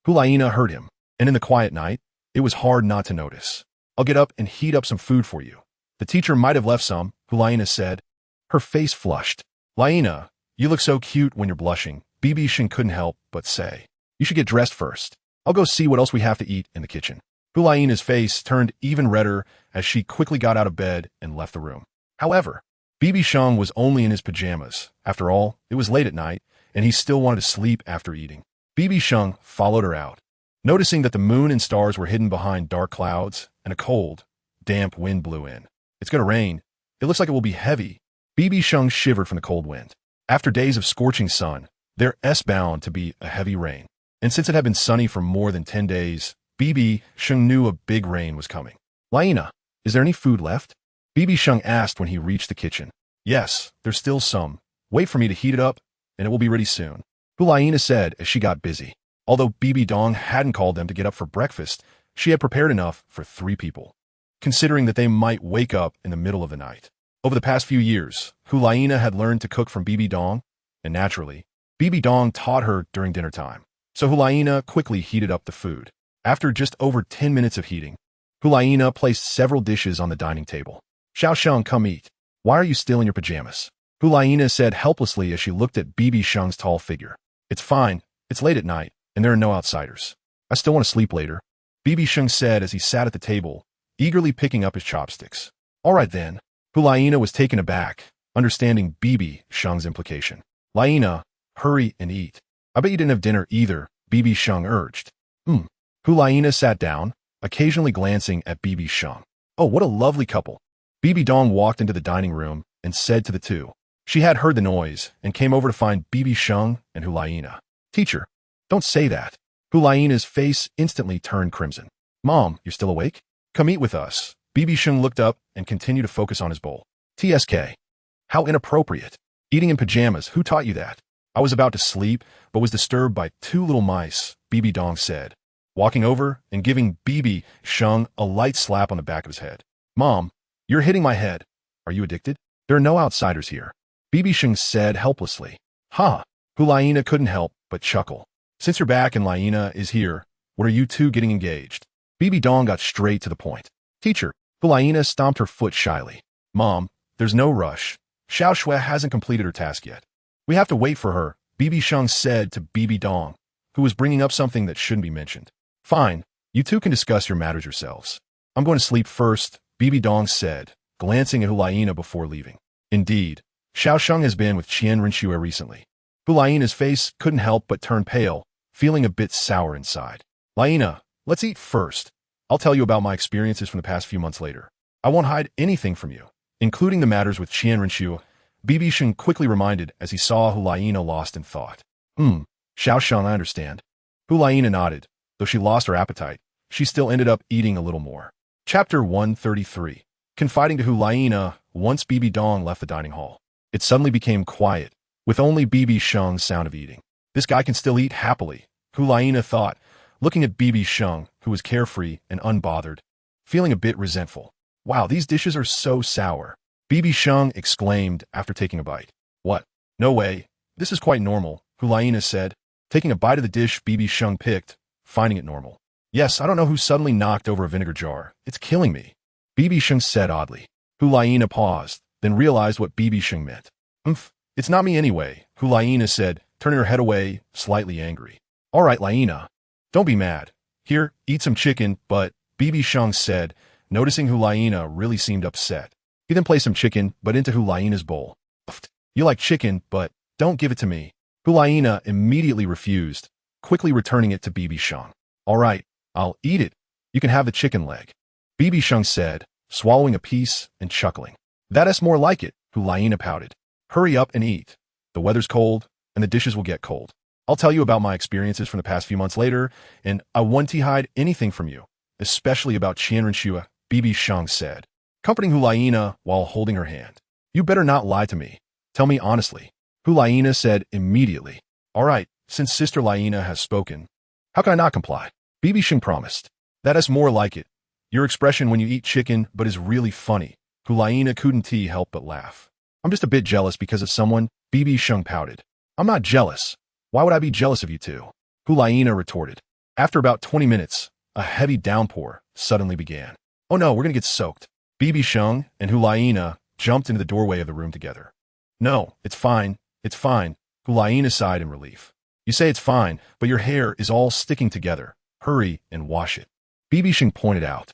Laina heard him, and in the quiet night, it was hard not to notice. I'll get up and heat up some food for you. The teacher might have left some, Laina said. Her face flushed. Laina, you look so cute when you're blushing, BibiSheng couldn't help but say. You should get dressed first. I'll go see what else we have to eat in the kitchen. Laina's face turned even redder as she quickly got out of bed and left the room. However, BibiSheng was only in his pajamas. After all, it was late at night, and he still wanted to sleep after eating. BibiSheng followed her out. Noticing that the moon and stars were hidden behind dark clouds, and a cold, damp wind blew in. It's going to rain. It looks like it will be heavy. BibiSheng shivered from the cold wind. After days of scorching sun, there's bound to be a heavy rain. And since it had been sunny for more than 10 days, BibiSheng knew a big rain was coming. Laina, is there any food left? BibiSheng asked when he reached the kitchen. Yes, there's still some. Wait for me to heat it up, and it will be ready soon. Laina said as she got busy. Although BibiDong hadn't called them to get up for breakfast, she had prepared enough for 3 people, considering that they might wake up in the middle of the night. Over the past few years, Laina had learned to cook from BibiDong, and naturally, BibiDong taught her during dinner time. So Laina quickly heated up the food. After just over 10 minutes of heating, Laina placed several dishes on the dining table. Xiaosheng, come eat. Why are you still in your pajamas? Laina said helplessly as she looked at BibiSheng's tall figure. It's fine. It's late at night, and there are no outsiders. I still want to sleep later, BibiSheng said as he sat at the table, eagerly picking up his chopsticks. All right then. Laina was taken aback, understanding BibiSheng's implication. Laina, hurry and eat. I bet you didn't have dinner either, BibiSheng urged. Laina sat down, occasionally glancing at BibiSheng. Oh, what a lovely couple. BibiDong walked into the dining room and said to the two. She had heard the noise and came over to find BibiSheng and Laina. Teacher, don't say that. Laina's face instantly turned crimson. Mom, you're still awake? Come eat with us. BibiSheng looked up and continued to focus on his bowl. TSK. How inappropriate. Eating in pajamas, who taught you that? I was about to sleep, but was disturbed by 2 little mice, BibiDong said, walking over and giving BibiSheng a light slap on the back of his head. Mom, you're hitting my head. Are you addicted? There are no outsiders here, BibiSheng said helplessly. Ha! Laina couldn't help but chuckle. Since you're back and Laina is here, what are you two getting engaged? BibiDong got straight to the point. Teacher, Laina stomped her foot shyly. Mom, there's no rush. Renxue hasn't completed her task yet. We have to wait for her, BibiSheng said to BibiDong, who was bringing up something that shouldn't be mentioned. Fine, you two can discuss your matters yourselves. I'm going to sleep first, BibiDong said, glancing at Laina before leaving. Indeed, Xiaosheng has been with Renxue recently. Laina's face couldn't help but turn pale, feeling a bit sour inside. Laina, let's eat first. I'll tell you about my experiences from the past few months later. I won't hide anything from you, including the matters with Renxue, BibiSheng quickly reminded as he saw Laina lost in thought. Xiaosheng, I understand. Laina nodded. Though she lost her appetite, she still ended up eating a little more. Chapter 133. Confiding to Laina once BibiDong left the dining hall. It suddenly became quiet, with only BibiSheng's sound of eating. This guy can still eat happily, Hulaina thought, looking at BibiSheng, who was carefree and unbothered, feeling a bit resentful. Wow, these dishes are so sour, BibiSheng exclaimed after taking a bite. What? No way. This is quite normal, Hulaina said, taking a bite of the dish BibiSheng picked, finding it normal. Yes, I don't know who suddenly knocked over a vinegar jar. It's killing me, BibiSheng said oddly. Hulaina paused, then realized what BibiSheng meant. It's not me anyway, Hulaina said, turning her head away, slightly angry. All right, Laina. Don't be mad. Here, eat some chicken, but, BibiSheng said, noticing Hulaina really seemed upset. He then placed some chicken, but into Hulaina's bowl. You like chicken, but don't give it to me. Hulaina immediately refused, quickly returning it to BibiSheng. All right, I'll eat it. You can have the chicken leg, BibiSheng said, swallowing a piece and chuckling. That's more like it, Hulaina pouted. Hurry up and eat. The weather's cold, and the dishes will get cold. I'll tell you about my experiences from the past few months later, and I won't hide anything from you, especially about Renxue, BibiSheng said, comforting Hulaina while holding her hand. You better not lie to me. Tell me honestly, Hulaina said immediately. All right, since Sister Laina has spoken, how can I not comply? BibiSheng promised. That's more like it. Your expression when you eat chicken but is really funny. Hulaina couldn't help but laugh. I'm just a bit jealous because of someone, BibiSheng pouted. I'm not jealous. Why would I be jealous of you two? Hulaina retorted. After about 20 minutes, a heavy downpour suddenly began. Oh no, we're gonna get soaked. BibiSheng and Hulaina jumped into the doorway of the room together. No, it's fine, Hulaina sighed in relief. You say it's fine, but your hair is all sticking together. Hurry and wash it, BibiSheng pointed out.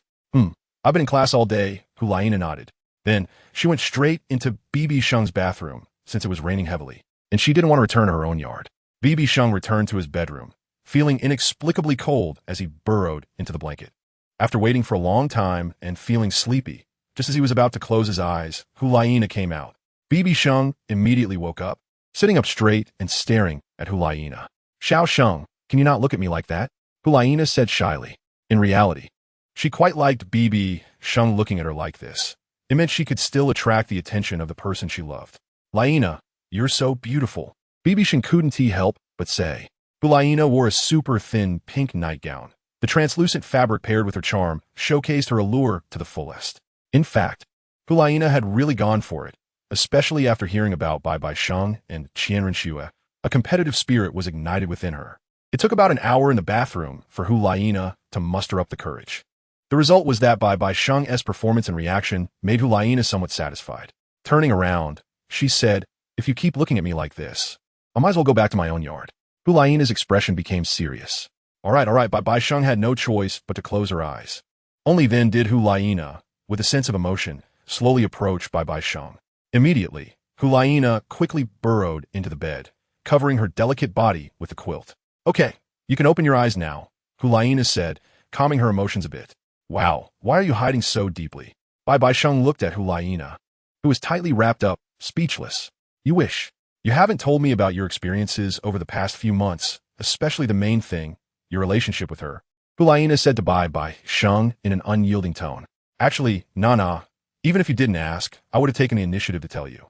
I've been in class all day, Hulaina nodded. Then, she went straight into BibiSheng's bathroom, since it was raining heavily, and she didn't want to return to her own yard. BibiSheng returned to his bedroom, feeling inexplicably cold as he burrowed into the blanket. After waiting for a long time and feeling sleepy, just as he was about to close his eyes, Hulaina came out. BibiSheng immediately woke up, sitting up straight and staring at Hulaina. Xiaosheng, can you not look at me like that? Hulaina said shyly. In reality, she quite liked BibiSheng looking at her like this. It meant she could still attract the attention of the person she loved. Laina, you're so beautiful, BibiSheng couldn't help but say. Hulaina wore a super thin pink nightgown. The translucent fabric paired with her charm showcased her allure to the fullest. In fact, Hulaina had really gone for it, especially after hearing about BibiSheng and Renxue. A competitive spirit was ignited within her. It took about an hour in the bathroom for Hulaina to muster up the courage. The result was that BibiSheng's performance and reaction made Hulaina somewhat satisfied. Turning around, she said, if you keep looking at me like this, I might as well go back to my own yard. Hulaina's expression became serious. All right, BibiSheng had no choice but to close her eyes. Only then did Hulaina, with a sense of emotion, slowly approach BibiSheng. Immediately, Hulaina quickly burrowed into the bed, covering her delicate body with a quilt. Okay, you can open your eyes now, Hulaina said, calming her emotions a bit. Wow, why are you hiding so deeply? BibiSheng looked at Hulaina, who was tightly wrapped up, speechless. You wish. You haven't told me about your experiences over the past few months, especially the main thing, your relationship with her. Hulaina said to BibiSheng in an unyielding tone. Actually, nah, even if you didn't ask, I would have taken the initiative to tell you.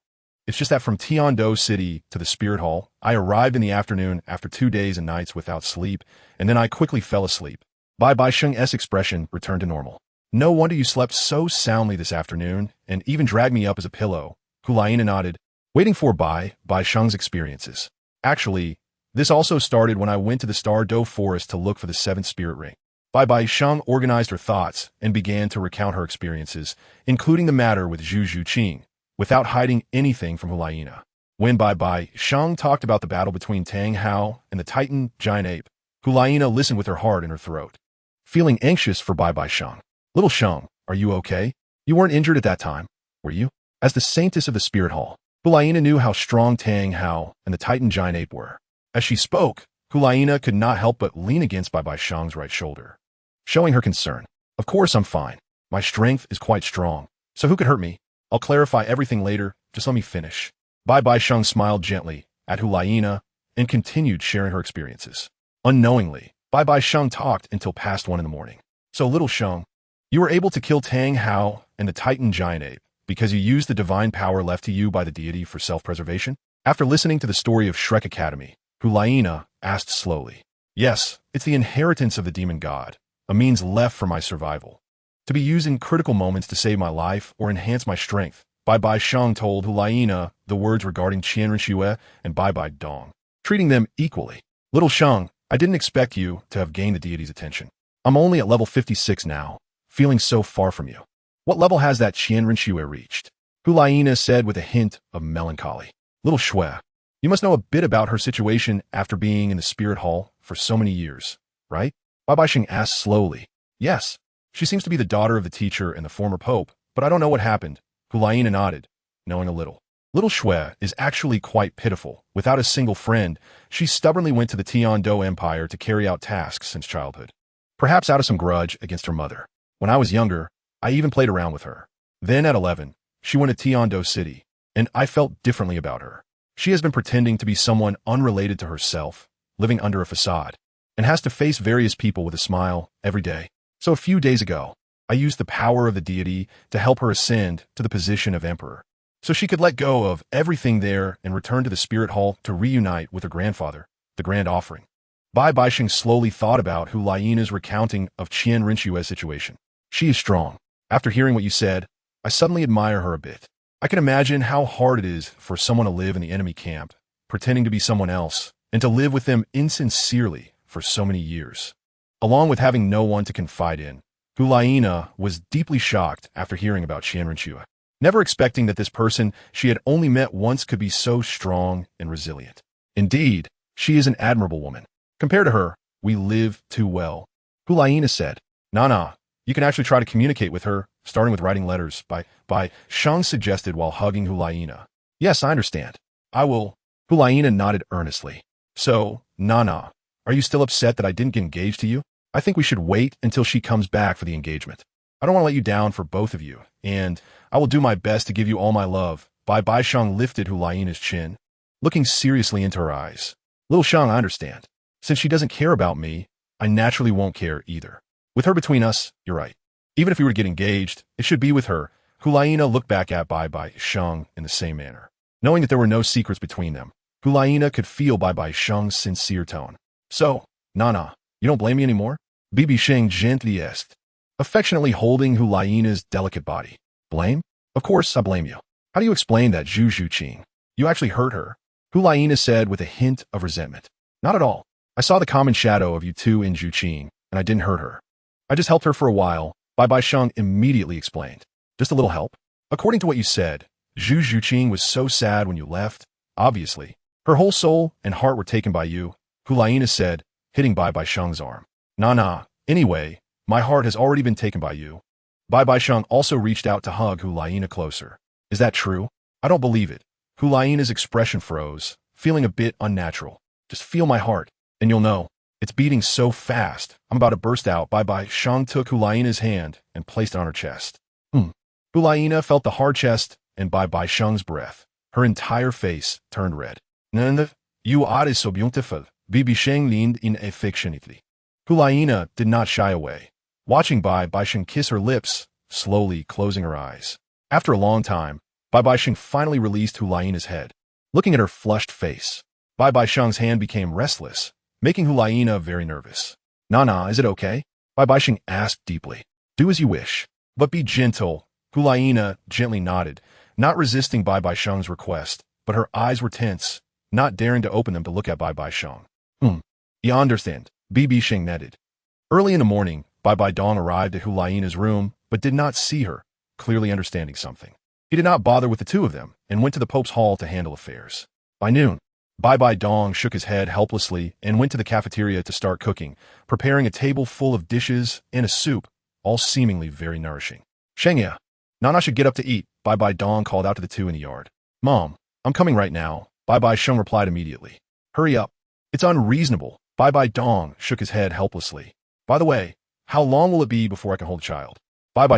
It's just that from Tiando City to the Spirit Hall, I arrived in the afternoon after 2 days and nights without sleep, and then I quickly fell asleep. BibiSheng's expression returned to normal. No wonder you slept so soundly this afternoon, and even dragged me up as a pillow. Hulaina nodded, waiting for BibiSheng's experiences. Actually, this also started when I went to the Stardo Forest to look for the 7th spirit ring. BibiSheng organized her thoughts and began to recount her experiences, including the matter with Zhu Zhuqing, without hiding anything from Hulaina. When BibiSheng talked about the battle between Tang Hao and the Titan giant ape, Hulaina listened with her heart in her throat, feeling anxious for BibiSheng. Little Sheng, are you okay? You weren't injured at that time, were you? As the saintess of the Spirit Hall, Hulaina knew how strong Tang Hao and the Titan giant ape were. As she spoke, Hulaina could not help but lean against BibiSheng's right shoulder, showing her concern. Of course I'm fine. My strength is quite strong. So who could hurt me? I'll clarify everything later. Just let me finish. BibiSheng smiled gently at Hulaina and continued sharing her experiences. Unknowingly, BibiSheng talked until past 1 in the morning. So little Sheng, you were able to kill Tang Hao and the Titan giant ape, Because you used the divine power left to you by the deity for self-preservation? After listening to the story of Shrek Academy, Hulaina asked slowly. Yes, it's the inheritance of the demon god, a means left for my survival. To be used in critical moments to save my life or enhance my strength. BibiSheng told Hulaina the words regarding Renxue and Dong, treating them equally. Little Sheng, I didn't expect you to have gained the deity's attention. I'm only at level 56 now, feeling so far from you. What level has that Renxue reached? Hulaina said with a hint of melancholy. Little Shui, you must know a bit about her situation after being in the spirit hall for so many years, right? BibiSheng asked slowly. Yes, she seems to be the daughter of the teacher and the former pope, but I don't know what happened. Hulaina nodded, knowing a little. Little Shui is actually quite pitiful. Without a single friend, she stubbornly went to the Tian-Do Empire to carry out tasks since childhood. Perhaps out of some grudge against her mother. When I was younger, I even played around with her. Then at 11, she went to Tian-Do City, and I felt differently about her. She has been pretending to be someone unrelated to herself, living under a facade, and has to face various people with a smile every day. So a few days ago, I used the power of the deity to help her ascend to the position of emperor, so she could let go of everything there and return to the spirit hall to reunite with her grandfather, the Grand Offering. BibiSheng slowly thought about Hulaina's recounting of Renxue's situation. She is strong. After hearing what you said, I suddenly admire her a bit. I can imagine how hard it is for someone to live in the enemy camp, pretending to be someone else, and to live with them insincerely for so many years. Along with having no one to confide in, Hulaina was deeply shocked after hearing about Renxue, never expecting that this person she had only met once could be so strong and resilient. Indeed, she is an admirable woman. Compared to her, we live too well. Hulaina said, Nah, you can actually try to communicate with her, starting with writing letters. Shang suggested while hugging Hulaina. Yes, I understand. I will. Hulaina nodded earnestly. So, Nana, are you still upset that I didn't get engaged to you? I think we should wait until she comes back for the engagement. I don't want to let you down for both of you, and I will do my best to give you all my love. BibiSheng lifted Hulaina's chin, looking seriously into her eyes. Little Shang, I understand. Since she doesn't care about me, I naturally won't care either. With her between us, you're right. Even if we were to get engaged, it should be with her. Hulaina looked back at BibiSheng in the same manner. Knowing that there were no secrets between them, Hulaina could feel BibiSheng's sincere tone. So, Nana, you don't blame me anymore? BibiSheng gently asked, affectionately holding Hulaina's delicate body. Blame? Of course I blame you. How do you explain that, Zhu Zhuqing? You actually hurt her? Hulaina said with a hint of resentment. Not at all. I saw the common shadow of you two in Zhuqing, and I didn't hurt her. I just helped her for a while, BibiSheng immediately explained. Just a little help? According to what you said, Zhu Zhuqing was so sad when you left. Obviously, her whole soul and heart were taken by you, Hulaina said, hitting BibiSheng's arm. Nah. Anyway, my heart has already been taken by you. BibiSheng also reached out to hug Hulaina closer. Is that true? I don't believe it. Hulaina's expression froze, feeling a bit unnatural. Just feel my heart, and you'll know. It's beating so fast, I'm about to burst out. BibiSheng took Hulaina's hand and placed it on her chest. Hulaina felt the hard chest and BibiSheng's breath. Her entire face turned red. Nana, you are so beautiful. BibiSheng leaned in affectionately. Hulaina did not shy away, watching BibiSheng kiss her lips, slowly closing her eyes. After a long time, BibiSheng finally released Hulaina's head. Looking at her flushed face, BibiSheng's hand became restless, making Hulaina very nervous. Nana, is it okay? BibiSheng asked deeply. Do as you wish, but be gentle. Hulaina gently nodded, not resisting BibiSheng's request, but her eyes were tense, not daring to open them to look at BibiSheng. You understand, BibiSheng netted. Early in the morning, Dong arrived at Hulaina's room, but did not see her, clearly understanding something. He did not bother with the two of them, and went to the Pope's hall to handle affairs. By noon, Dong shook his head helplessly and went to the cafeteria to start cooking, preparing a table full of dishes and a soup, all seemingly very nourishing. Shengya, Nana should get up to eat, Dong called out to the two in the yard. Mom, I'm coming right now, BibiSheng replied immediately. Hurry up. It's unreasonable. Dong shook his head helplessly. By the way, how long will it be before I can hold a child?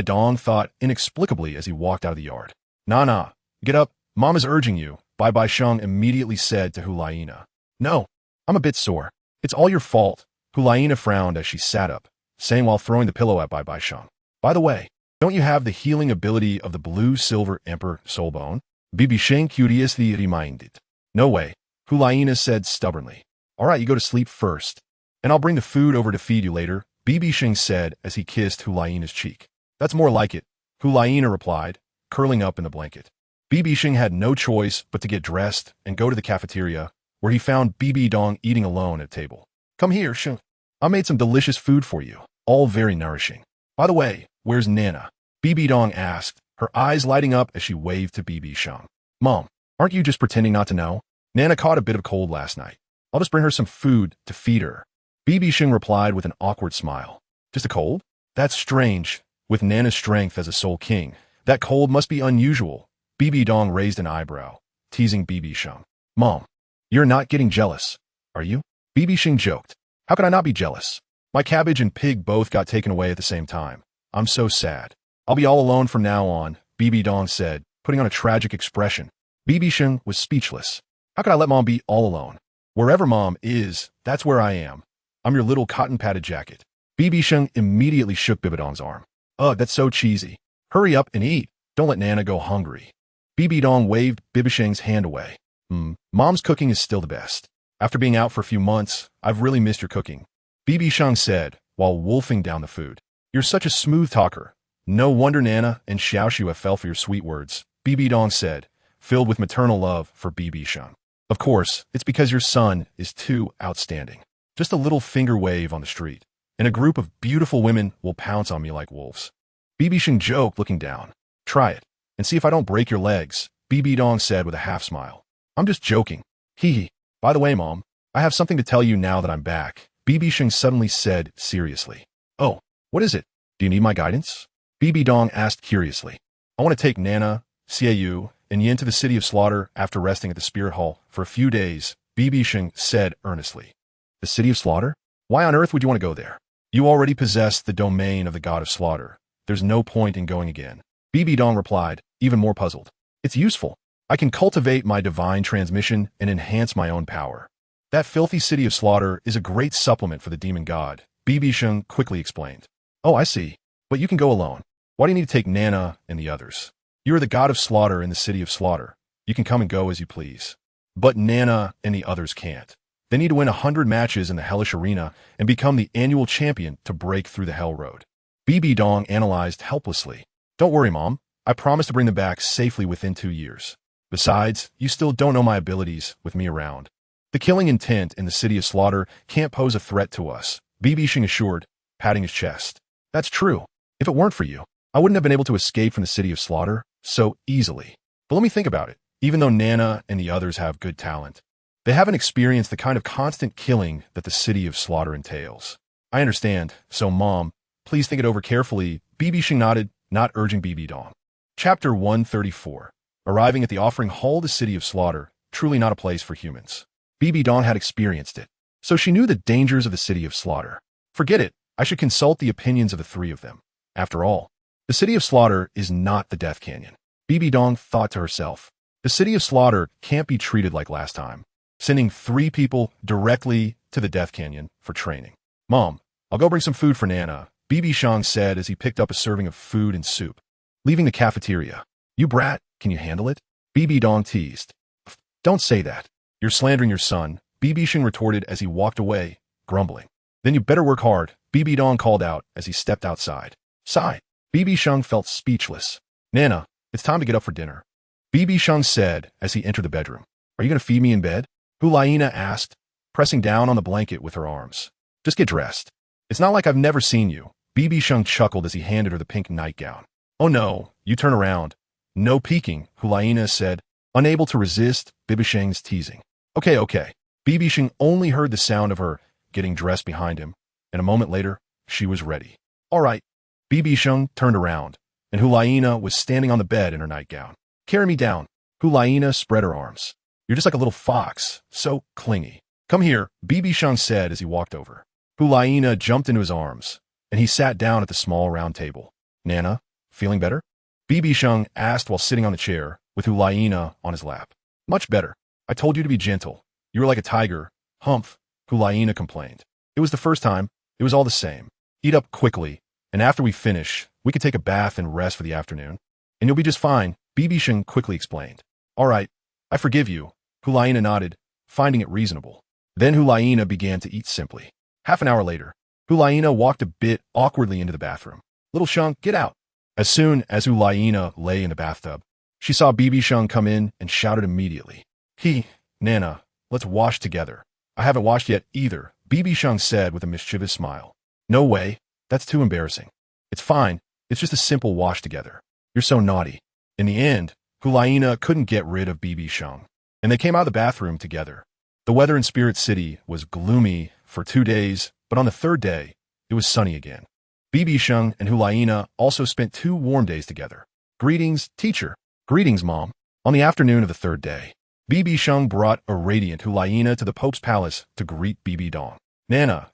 Dong thought inexplicably as he walked out of the yard. Nah, get up, Mom is urging you, BibiSheng immediately said to Hulaina. No, I'm a bit sore. It's all your fault. Hulaina frowned as she sat up, saying while throwing the pillow at BibiSheng. By the way, Don't you have the healing ability of the blue-silver Emperor Soulbone? BibiSheng curiously reminded. No way, Hulaina said stubbornly. All right, you go to sleep first, and I'll bring the food over to feed you later, BibiSheng said as he kissed Hulaina's cheek. That's more like it, Hulaina replied, curling up in the blanket. BibiSheng had no choice but to get dressed and go to the cafeteria, where he found BibiDong eating alone at a table. Come here, Sheng. I made some delicious food for you, all very nourishing. By the way, where's Nana? BibiDong asked, her eyes lighting up as she waved to BibiSheng. Mom, aren't you just pretending not to know? Nana caught a bit of cold last night. I'll just bring her some food to feed her. BibiSheng replied with an awkward smile. Just a cold? That's strange. With Nana's strength as a Soul King, that cold must be unusual. BibiDong raised an eyebrow, teasing BibiSheng. Mom, you're not getting jealous, are you? BibiSheng joked. How could I not be jealous? My cabbage and pig both got taken away at the same time. I'm so sad. I'll be all alone from now on, BibiDong said, putting on a tragic expression. BibiSheng was speechless. How could I let Mom be all alone? Wherever Mom is, that's where I am. I'm your little cotton-padded jacket. BibiSheng immediately shook BibiDong's arm. Ugh, that's so cheesy. Hurry up and eat. Don't let Nana go hungry. BibiDong waved BibiSheng's hand away. Mom's cooking is still the best. After being out for a few months, I've really missed your cooking, BibiSheng said, while wolfing down the food. You're such a smooth talker. No wonder Nana and Xiaoxue fell for your sweet words, BibiDong said, filled with maternal love for BibiSheng. Of course, it's because your son is too outstanding. Just a little finger wave on the street, and a group of beautiful women will pounce on me like wolves. BibiSheng joked, looking down. Try it, and see if I don't break your legs, BibiDong said with a half smile. I'm just joking. Hee hee. By the way, Mom, I have something to tell you now that I'm back, BibiSheng suddenly said seriously. Oh, what is it? Do you need my guidance? BibiDong asked curiously. I want to take Nana, Xiaoyu, and Yin to the City of Slaughter after resting at the Spirit Hall for a few days, BibiSheng said earnestly. The City of Slaughter? Why on earth would you want to go there? You already possess the domain of the God of Slaughter. There's no point in going again. BibiDong replied, even more puzzled. It's useful. I can cultivate my divine transmission and enhance my own power. That filthy City of Slaughter is a great supplement for the demon god, BibiSheng quickly explained. Oh, I see. But you can go alone. Why do you need to take Nana and the others? You are the God of Slaughter in the City of Slaughter. You can come and go as you please. But Nana and the others can't. They need to win 100 matches in the Hellish Arena and become the annual champion to break through the Hell Road. BibiDong analyzed helplessly. Don't worry, Mom. I promise to bring them back safely within 2 years. Besides, you still don't know my abilities with me around. The killing intent in the City of Slaughter can't pose a threat to us, BibiSheng assured, patting his chest. That's true. If it weren't for you, I wouldn't have been able to escape from the City of Slaughter so easily. But let me think about it. Even though Nana and the others have good talent, they haven't experienced the kind of constant killing that the City of Slaughter entails. I understand. So, Mom, please think it over carefully. BibiSheng nodded, not urging BibiDong. Chapter 134. Arriving at the offering hall, the City of Slaughter, truly not a place for humans. BibiDong had experienced it, so she knew the dangers of the City of Slaughter. Forget it. I should consult the opinions of the three of them. After all, the City of Slaughter is not the Death Canyon. BibiDong thought to herself. The City of Slaughter can't be treated like last time, sending 3 people directly to the Death Canyon for training. Mom, I'll go bring some food for Nana, BibiSheng said as he picked up a serving of food and soup. Leaving the cafeteria. You brat, can you handle it? BibiDong teased. Don't say that. You're slandering your son, BibiSheng retorted as he walked away, grumbling. Then you better work hard, BibiDong called out as he stepped outside. Sigh. BibiSheng felt speechless. Nana, it's time to get up for dinner, BibiSheng said as he entered the bedroom. Are you going to feed me in bed? Hulaina asked, pressing down on the blanket with her arms. Just get dressed. It's not like I've never seen you, BibiSheng chuckled as he handed her the pink nightgown. Oh no, you turn around. No peeking, Hulaina said, unable to resist BibiSheng's teasing. Okay. BibiSheng only heard the sound of her getting dressed behind him, and a moment later, she was ready. All right. BibiSheng turned around, and Hulaina was standing on the bed in her nightgown. Carry me down. Hulaina spread her arms. You're just like a little fox, so clingy. Come here, BibiSheng said as he walked over. Hulaina jumped into his arms, and he sat down at the small round table. Nana, feeling better? BibiSheng asked while sitting on the chair, with Hulaina on his lap. Much better. I told you to be gentle. You were like a tiger. Humph, Hulaina complained. It was the first time. It was all the same. Eat up quickly, and after we finish, We could take a bath and rest for the afternoon. And you'll be just fine, BibiSheng quickly explained. All right, I forgive you, Hulaina nodded, finding it reasonable. Then Hulaina began to eat simply. Half an hour later, Hulaina walked a bit awkwardly into the bathroom. Little Sheng, get out. As soon as Hulaina lay in the bathtub, she saw BibiSheng come in and shouted immediately. Nana, let's wash together. I haven't washed yet either, BibiSheng said with a mischievous smile. No way, that's too embarrassing. It's fine, it's just a simple wash together. You're so naughty. In the end, Hulaina couldn't get rid of BibiSheng, and they came out of the bathroom together. The weather in Spirit City was gloomy for 2 days, but on the third day, it was sunny again. BibiSheng and Hulaina also spent 2 warm days together. Greetings, teacher. Greetings, mom. On the afternoon of the third day, BibiSheng brought a radiant Hulaina to the Pope's palace to greet BibiDong. Nana,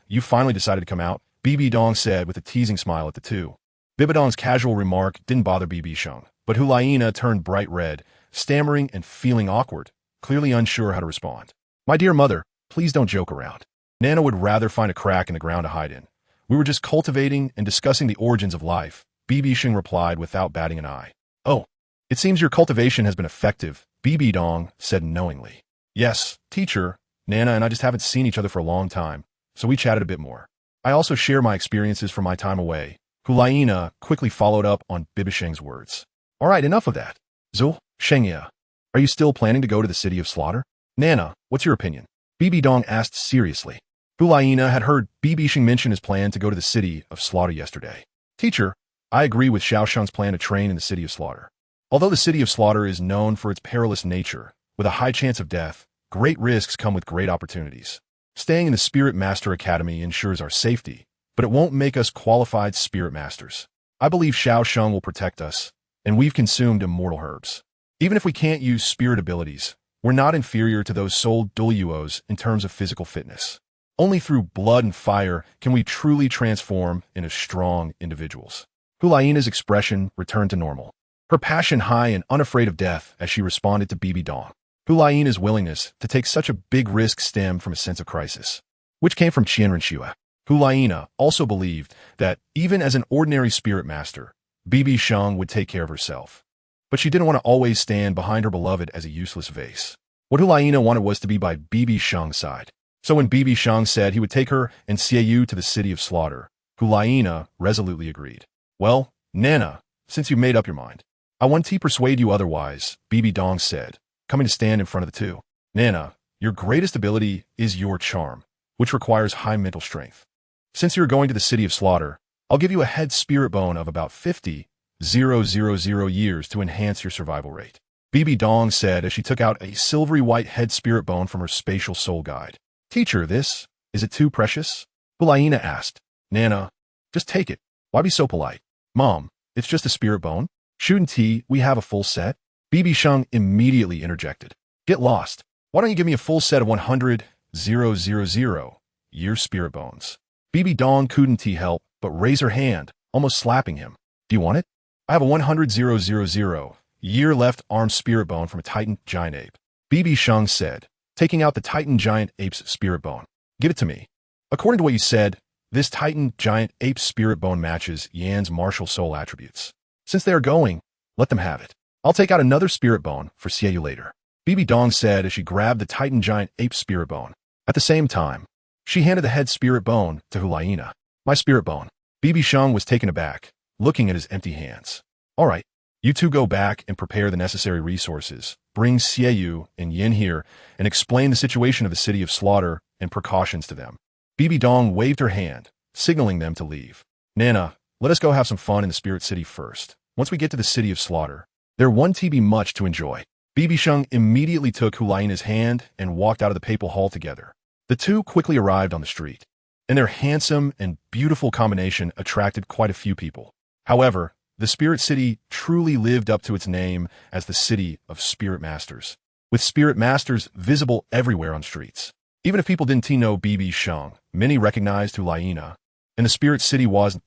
you finally decided to come out, BibiDong said with a teasing smile at the two. BibiDong's casual remark didn't bother BibiSheng, but Hulaina turned bright red, stammering and feeling awkward, clearly unsure how to respond. My dear mother, please don't joke around. Nana would rather find a crack in the ground to hide in. We were just cultivating and discussing the origins of life, BibiSheng replied without batting an eye. Oh, it seems your cultivation has been effective, BibiDong said knowingly. Yes, teacher, Nana and I just haven't seen each other for a long time, so we chatted a bit more. I also share my experiences from my time away. Hulaina quickly followed up on BibiSheng's words. All right, enough of that. Zul, Shengya, are you still planning to go to the city of slaughter? Nana, what's your opinion? BibiDong asked seriously. Hulaina had heard BibiSheng mention his plan to go to the city of slaughter yesterday. Teacher, I agree with Xiaosheng's plan to train in the city of slaughter. Although the city of slaughter is known for its perilous nature, with a high chance of death, great risks come with great opportunities. Staying in the Spirit Master Academy ensures our safety, but it won't make us qualified Spirit Masters. I believe Xiaosheng will protect us, and we've consumed immortal herbs. Even if we can't use spirit abilities, we're not inferior to those sold Douluos in terms of physical fitness. Only through blood and fire can we truly transform into strong individuals. Hulaina's expression returned to normal, her passion high and unafraid of death as she responded to BibiDong. Hulaina's willingness to take such a big risk stemmed from a sense of crisis, which came from Renxue. Hulaina also believed that, even as an ordinary spirit master, BibiSheng would take care of herself. But she didn't want to always stand behind her beloved as a useless vase. What Hulaina wanted was to be by BibiSheng's side. So when BibiSheng said he would take her and Xiaoyu to the city of slaughter, Hulaina resolutely agreed. Well, Nana, since you've made up your mind, I want to persuade you otherwise, BibiDong said, coming to stand in front of the two. Nana, your greatest ability is your charm, which requires high mental strength. Since you're going to the city of slaughter, I'll give you a head spirit bone of about 50,000 years to enhance your survival rate. BibiDong said as she took out a silvery white head spirit bone from her spatial soul guide. Teacher, is it too precious? Hulaina asked. Nana, just take it. Why be so polite? Mom, it's just a spirit bone. Shouldn't we have a full set? BibiSheng immediately interjected. Get lost. Why don't you give me a full set of 100,000 year spirit bones? BibiDong couldn't help but raise her hand, almost slapping him. Do you want it? I have a 100,000 year left arm spirit bone from a Titan giant ape. BibiSheng said, taking out the Titan giant ape's spirit bone. Give it to me. According to what you said, this Titan giant ape spirit bone matches Yan's martial soul attributes. Since they are going, let them have it. I'll take out another spirit bone for Xiaoyu later. BibiDong said as she grabbed the Titan giant ape spirit bone. At the same time, she handed the head spirit bone to Hulaina. My spirit bone. BibiSheng was taken aback, looking at his empty hands. All right, you two go back and prepare the necessary resources. Bring Xiaoyu and Yin here and explain the situation of the city of slaughter and precautions to them. BibiDong waved her hand, signaling them to leave. Nana, let us go have some fun in the Spirit City first. Once we get to the city of slaughter, there won't be much to enjoy. BibiSheng immediately took Hulaina's hand and walked out of the papal hall together. The two quickly arrived on the street, and their handsome and beautiful combination attracted quite a few people. However, the Spirit City truly lived up to its name as the city of Spirit Masters, with Spirit Masters visible everywhere on streets. Even if people didn't know BibiSheng, many recognized Hulaina, and the Spirit City wasn't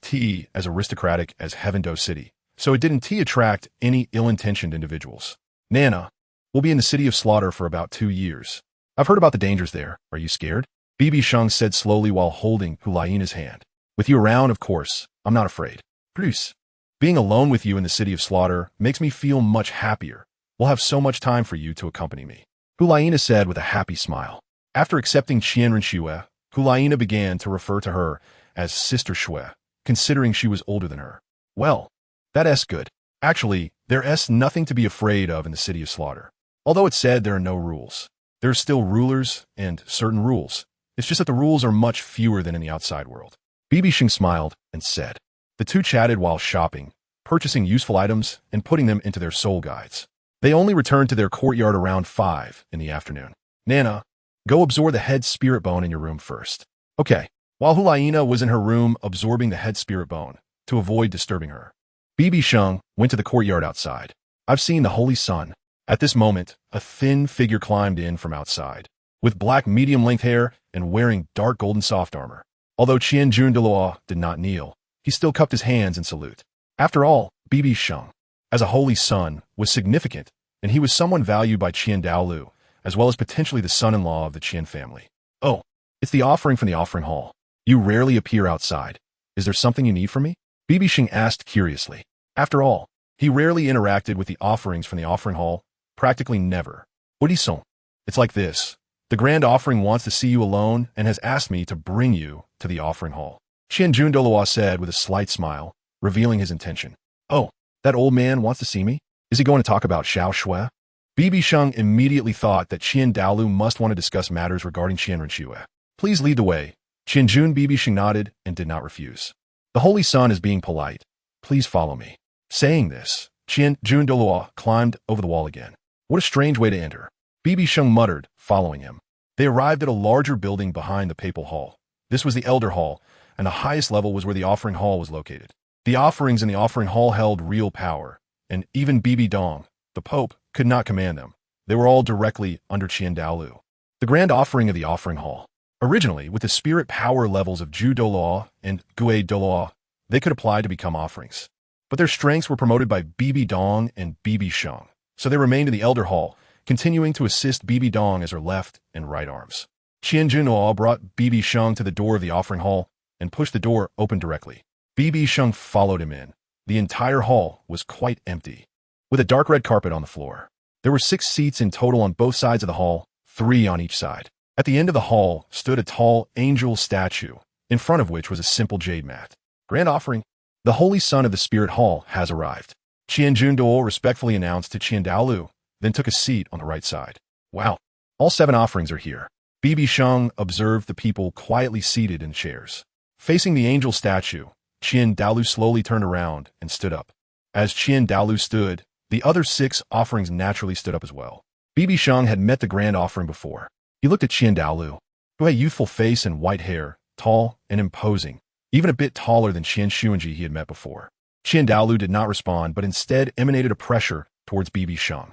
as aristocratic as Heavendo City, so it didn't attract any ill-intentioned individuals. Nana, we'll be in the city of slaughter for about 2 years. I've heard about the dangers there. Are you scared? BibiSheng said slowly while holding Hulaina's hand. With you around, of course, I'm not afraid. Bruce, being alone with you in the city of slaughter makes me feel much happier. We'll have so much time for you to accompany me, Hulaina said with a happy smile. After accepting Qian Renxue, Hulaina began to refer to her as Sister Shui, considering she was older than her. Well, that's good. Actually, there's nothing to be afraid of in the city of slaughter. Although it's said there are no rules, there are still rulers and certain rules. It's just that the rules are much fewer than in the outside world. BibiSheng smiled and said. The two chatted while shopping, purchasing useful items and putting them into their soul guides. They only returned to their courtyard around 5 in the afternoon. Nana, go absorb the head spirit bone in your room first. Okay. While Hulaina was in her room absorbing the head spirit bone, to avoid disturbing her, BibiSheng went to the courtyard outside. I've seen the Holy Sun. At this moment, a thin figure climbed in from outside, with black medium-length hair and wearing dark golden soft armor. Although Douluo did not kneel, he still cupped his hands in salute. After all, BibiSheng, as a holy son, was significant, and he was someone valued by Dalu, as well as potentially the son-in-law of the Qian family. Oh, it's the offering from the offering hall. You rarely appear outside. Is there something you need from me? BibiSheng asked curiously. After all, he rarely interacted with the offerings from the offering hall, practically never. Odisson. It's like this. The grand offering wants to see you alone and has asked me to bring you to the offering hall. Douluo said with a slight smile, revealing his intention. Oh, that old man wants to see me? Is he going to talk about Xiao Shui? BibiSheng immediately thought that Dalu must want to discuss matters regarding Qian Renxue. Please lead the way. BibiSheng nodded and did not refuse. The Holy Sun is being polite. Please follow me. Saying this, Douluo climbed over the wall again. What a strange way to enter. BibiSheng muttered, following him. They arrived at a larger building behind the papal hall. This was the Elder Hall, and the highest level was where the offering hall was located. The offerings in the offering hall held real power, and even Bibi Dong, the Pope, could not command them. They were all directly under Dalu. The grand offering of the offering hall. Originally, with the spirit power levels of Douluo and Douluo, they could apply to become offerings. But their strengths were promoted by Bibi Dong and BibiSheng, so they remained in the Elder Hall, continuing to assist Bibi Dong as her left and right arms. Douluo brought BibiSheng to the door of the offering hall and pushed the door open directly. BibiSheng followed him in. The entire hall was quite empty, with a dark red carpet on the floor. There were 6 seats in total on both sides of the hall, 3 on each side. At the end of the hall stood a tall angel statue, in front of which was a simple jade mat. Grand offering. The Holy Son of the Spirit Hall has arrived. Douluo respectfully announced to Dalu, then took a seat on the right side. Wow, all 7 offerings are here. BibiSheng observed the people quietly seated in chairs. Facing the angel statue, Dalu slowly turned around and stood up. As Dalu stood, the other 6 offerings naturally stood up as well. BibiSheng had met the grand offering before. He looked at Dalu, who had a youthful face and white hair, tall and imposing, even a bit taller than Xuanji he had met before. Dalu did not respond, but instead emanated a pressure towards BibiSheng.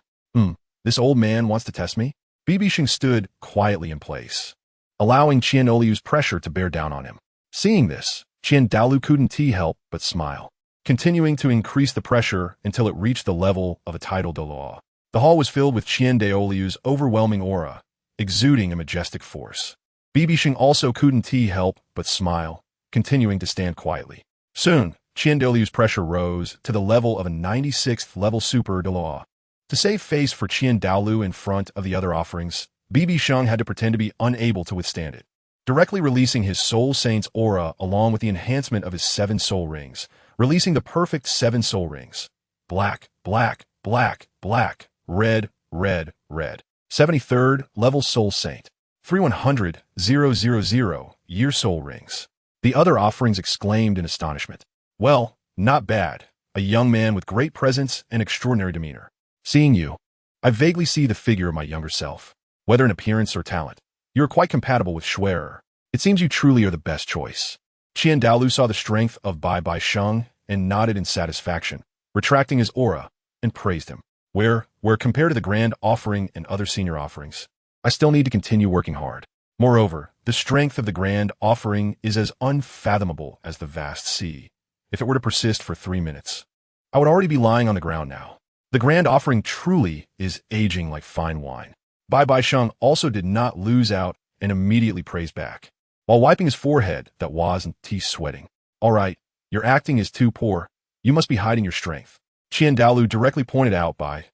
This old man wants to test me? BibiSheng stood quietly in place, allowing Dalu's pressure to bear down on him. Seeing this, Dalu couldn't help but smile, continuing to increase the pressure until it reached the level of a tidal Douluo. The hall was filled with Dalu's overwhelming aura, exuding a majestic force. BibiSheng also couldn't help but smile, continuing to stand quietly. Soon, Dalu's pressure rose to the level of a 96th level super Douluo. To save face for Dalu in front of the other offerings, BibiSheng had to pretend to be unable to withstand it, directly releasing his Soul Saint's aura along with the enhancement of his 7 soul rings, releasing the perfect 7 soul rings. Black, black, black, black, red, red, red. 73rd level Soul Saint. 3100,000 year soul rings. The other offerings exclaimed in astonishment. Well, not bad. A young man with great presence and extraordinary demeanor. Seeing you, I vaguely see the figure of my younger self. Whether in appearance or talent, you are quite compatible with Schwerer. It seems you truly are the best choice. Dalu saw the strength of BibiSheng and nodded in satisfaction, retracting his aura, and praised him. Where compared to the grand offering and other senior offerings, I still need to continue working hard. Moreover, the strength of the grand offering is as unfathomable as the vast sea. If it were to persist for 3 minutes, I would already be lying on the ground now. The grand offering truly is aging like fine wine. BibiSheng also did not lose out and immediately praised back, while wiping his forehead that wasn't sweating. All right, Your acting is too poor. You must be hiding your strength. Dalu directly pointed out by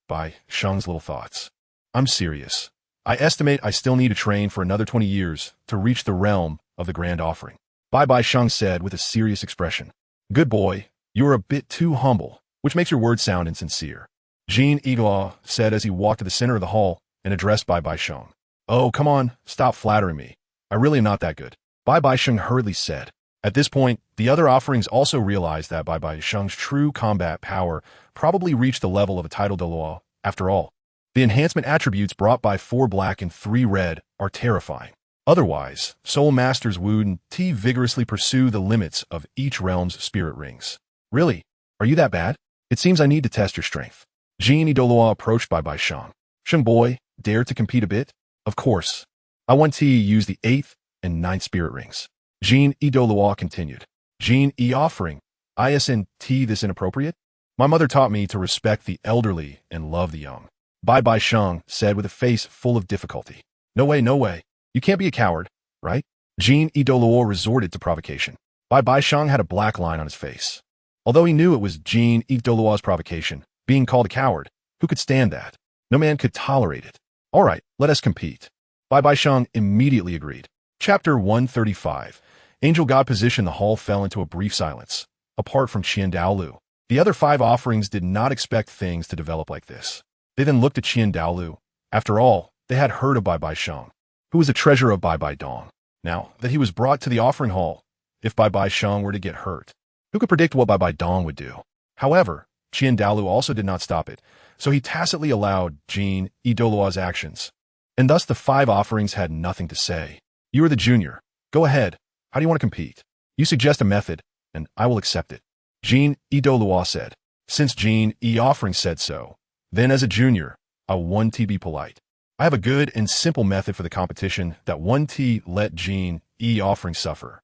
Sheng's little thoughts. I'm serious. I estimate I still need to train for another 20 years to reach the realm of the Grand Offering. Sheng said with a serious expression. Good boy, you are a bit too humble, which makes your words sound insincere. Jin Edaluo said as he walked to the center of the hall and addressed Sheng. Oh, come on, stop flattering me. I really am not that good. Sheng hurriedly said. At this point, the other offerings also realized that Sheng's true combat power probably reached the level of a title Douluo. After all, the enhancement attributes brought by 4 black and 3 red are terrifying. Otherwise, Soul Masters Wu and Ti vigorously pursue the limits of each realm's spirit rings. Really? Are you that bad? It seems I need to test your strength. Jin Edaluo approached Sheng. Sheng boy, dare to compete a bit? Of course. I want to use the 8th and 9th spirit rings. Jin Edaluo continued. Jin offering. Isn't this inappropriate? My mother taught me to respect the elderly and love the young. Sheng said with a face full of difficulty. No way, no way. You can't be a coward, right? Jin Edaluo resorted to provocation. Sheng had a black line on his face. Although he knew it was Jin Edaluo's provocation, being called a coward, who could stand that? No man could tolerate it. All right, let us compete. Sheng immediately agreed. Chapter 135. Angel God position. The hall fell into a brief silence. Apart from Dalu, the other 5 offerings did not expect things to develop like this. They then looked at Dalu. After all, they had heard of Sheng, who was a treasure of Dong. Now that he was brought to the offering hall, if Sheng were to get hurt, who could predict what Dong would do? However, Dalu also did not stop it, so he tacitly allowed Jin Edaluo's actions. And thus the 5 offerings had nothing to say. You are the junior. Go ahead. How do you want to compete? You suggest a method, and I will accept it. Jin Edaluo said. Since Jin offering said so, then as a junior, I want to be polite. I have a good and simple method for the competition that one T let Jin offering suffer.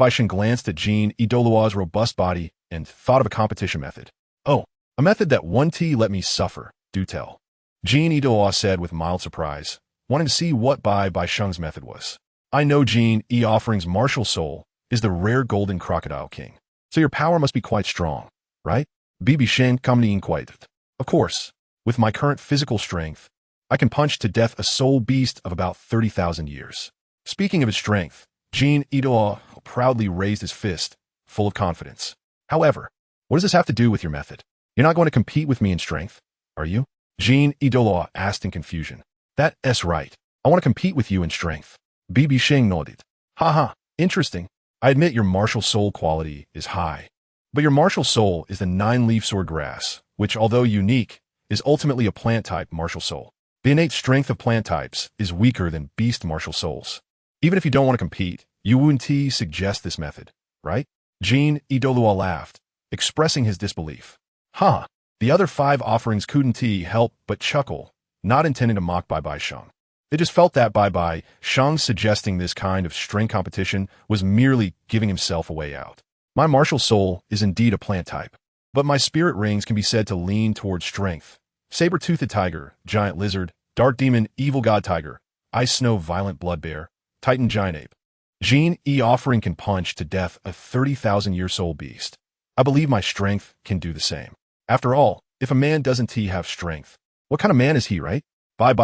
Sheng glanced at Jin Edaluo's robust body and thought of a competition method. Oh, a method that one T let me suffer, do tell. Jin Edaluo said with mild surprise, wanting to see what Sheng's method was. I know Jin offering's martial soul is the rare golden crocodile king. So your power must be quite strong, right? BibiSheng commonly quite. Of course, with my current physical strength, I can punch to death a soul beast of about 30,000 years. Speaking of his strength, Jin Edaluo proudly raised his fist, full of confidence. However, what does this have to do with your method? You're not going to compete with me in strength, are you? Jin Edaluo asked in confusion. That's right. I want to compete with you in strength. BibiSheng nodded. Haha, interesting. I admit your martial soul quality is high. But your martial soul is the 9-leaf sword grass, which, although unique, is ultimately a plant-type martial soul. The innate strength of plant types is weaker than beast martial souls. Even if you don't want to compete, you wouldn't suggest this method, right? Jin Edaluo laughed, expressing his disbelief. Huh, the other 5 offerings couldn't help but chuckle, not intending to mock Sheng. They just felt that Sheng suggesting this kind of strength competition was merely giving himself a way out. My martial soul is indeed a plant type, but my spirit rings can be said to lean towards strength. Saber-toothed tiger, giant lizard, dark demon, evil god tiger, ice snow, violent blood bear, titan giant ape. Jin offering can punch to death a 30,000-year soul beast. I believe my strength can do the same. After all, if a man doesn't have strength, what kind of man is he, right?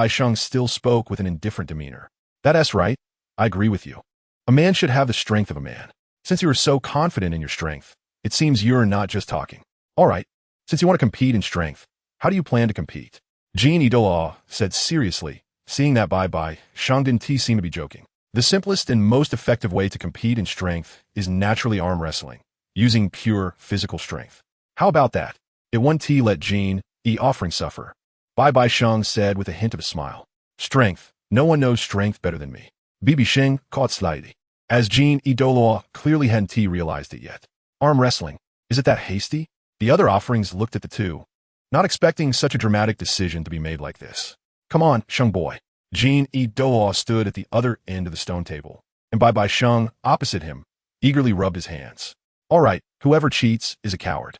Sheng still spoke with an indifferent demeanor. That's right. I agree with you. A man should have the strength of a man. Since you are so confident in your strength, it seems you're not just talking. All right. Since you want to compete in strength, how do you plan to compete? Jin Edaluo said seriously, seeing that Sheng didn't seem to be joking. The simplest and most effective way to compete in strength is naturally arm wrestling, using pure physical strength. How about that? It won't let Jin offering suffer. Sheng said with a hint of a smile. Strength. No one knows strength better than me. BibiSheng caught slightly. As Jin Edaluo clearly hadn't realized it yet. Arm wrestling. Is it that hasty? The other offerings looked at the two, not expecting such a dramatic decision to be made like this. Come on, Sheng boy. Jin Edaluo stood at the other end of the stone table, and Sheng, opposite him, eagerly rubbed his hands. All right, whoever cheats is a coward.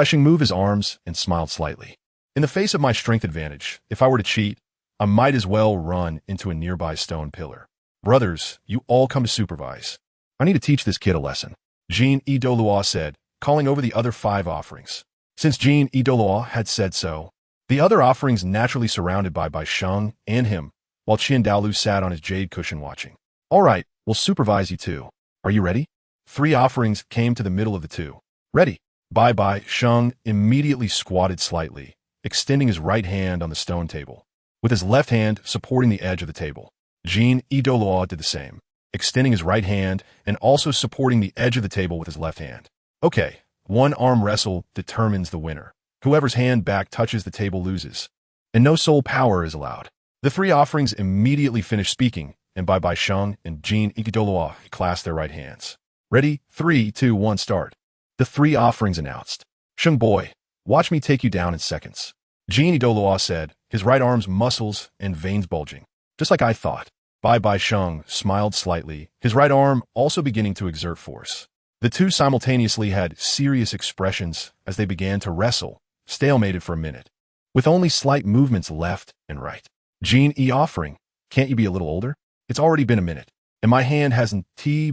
Sheng moved his arms and smiled slightly. In the face of my strength advantage, if I were to cheat, I might as well run into a nearby stone pillar. Brothers, you all come to supervise. I need to teach this kid a lesson. Jin Edaluo said, calling over the other 5 offerings. Since Jin E. Douluo had said so, the other offerings naturally surrounded by BibiSheng and him, while Dalu sat on his jade cushion watching. All right, we'll supervise you too. Are you ready? 3 offerings came to the middle of the 2. Ready. BibiSheng immediately squatted slightly, extending his right hand on the stone table, with his left hand supporting the edge of the table. Jin E. Douluo did the same, extending his right hand and also supporting the edge of the table with his left hand. Okay, one arm wrestle determines the winner. Whoever's hand back touches the table loses, and no soul power is allowed. The 3 offerings immediately finished speaking, and BibiSheng and Jin E. Douluo clasped their right hands. Ready? 3, 2, 1, start. The 3 offerings announced. Sheng boy, watch me take you down in seconds. Jin E. Douluo said, his right arm's muscles and veins bulging. Just like I thought. BibiSheng smiled slightly, his right arm also beginning to exert force. The 2 simultaneously had serious expressions as they began to wrestle, stalemated for a minute, with only slight movements left and right. Jin E. offering, can't you be a little older? It's already been a minute, and my hand hasn't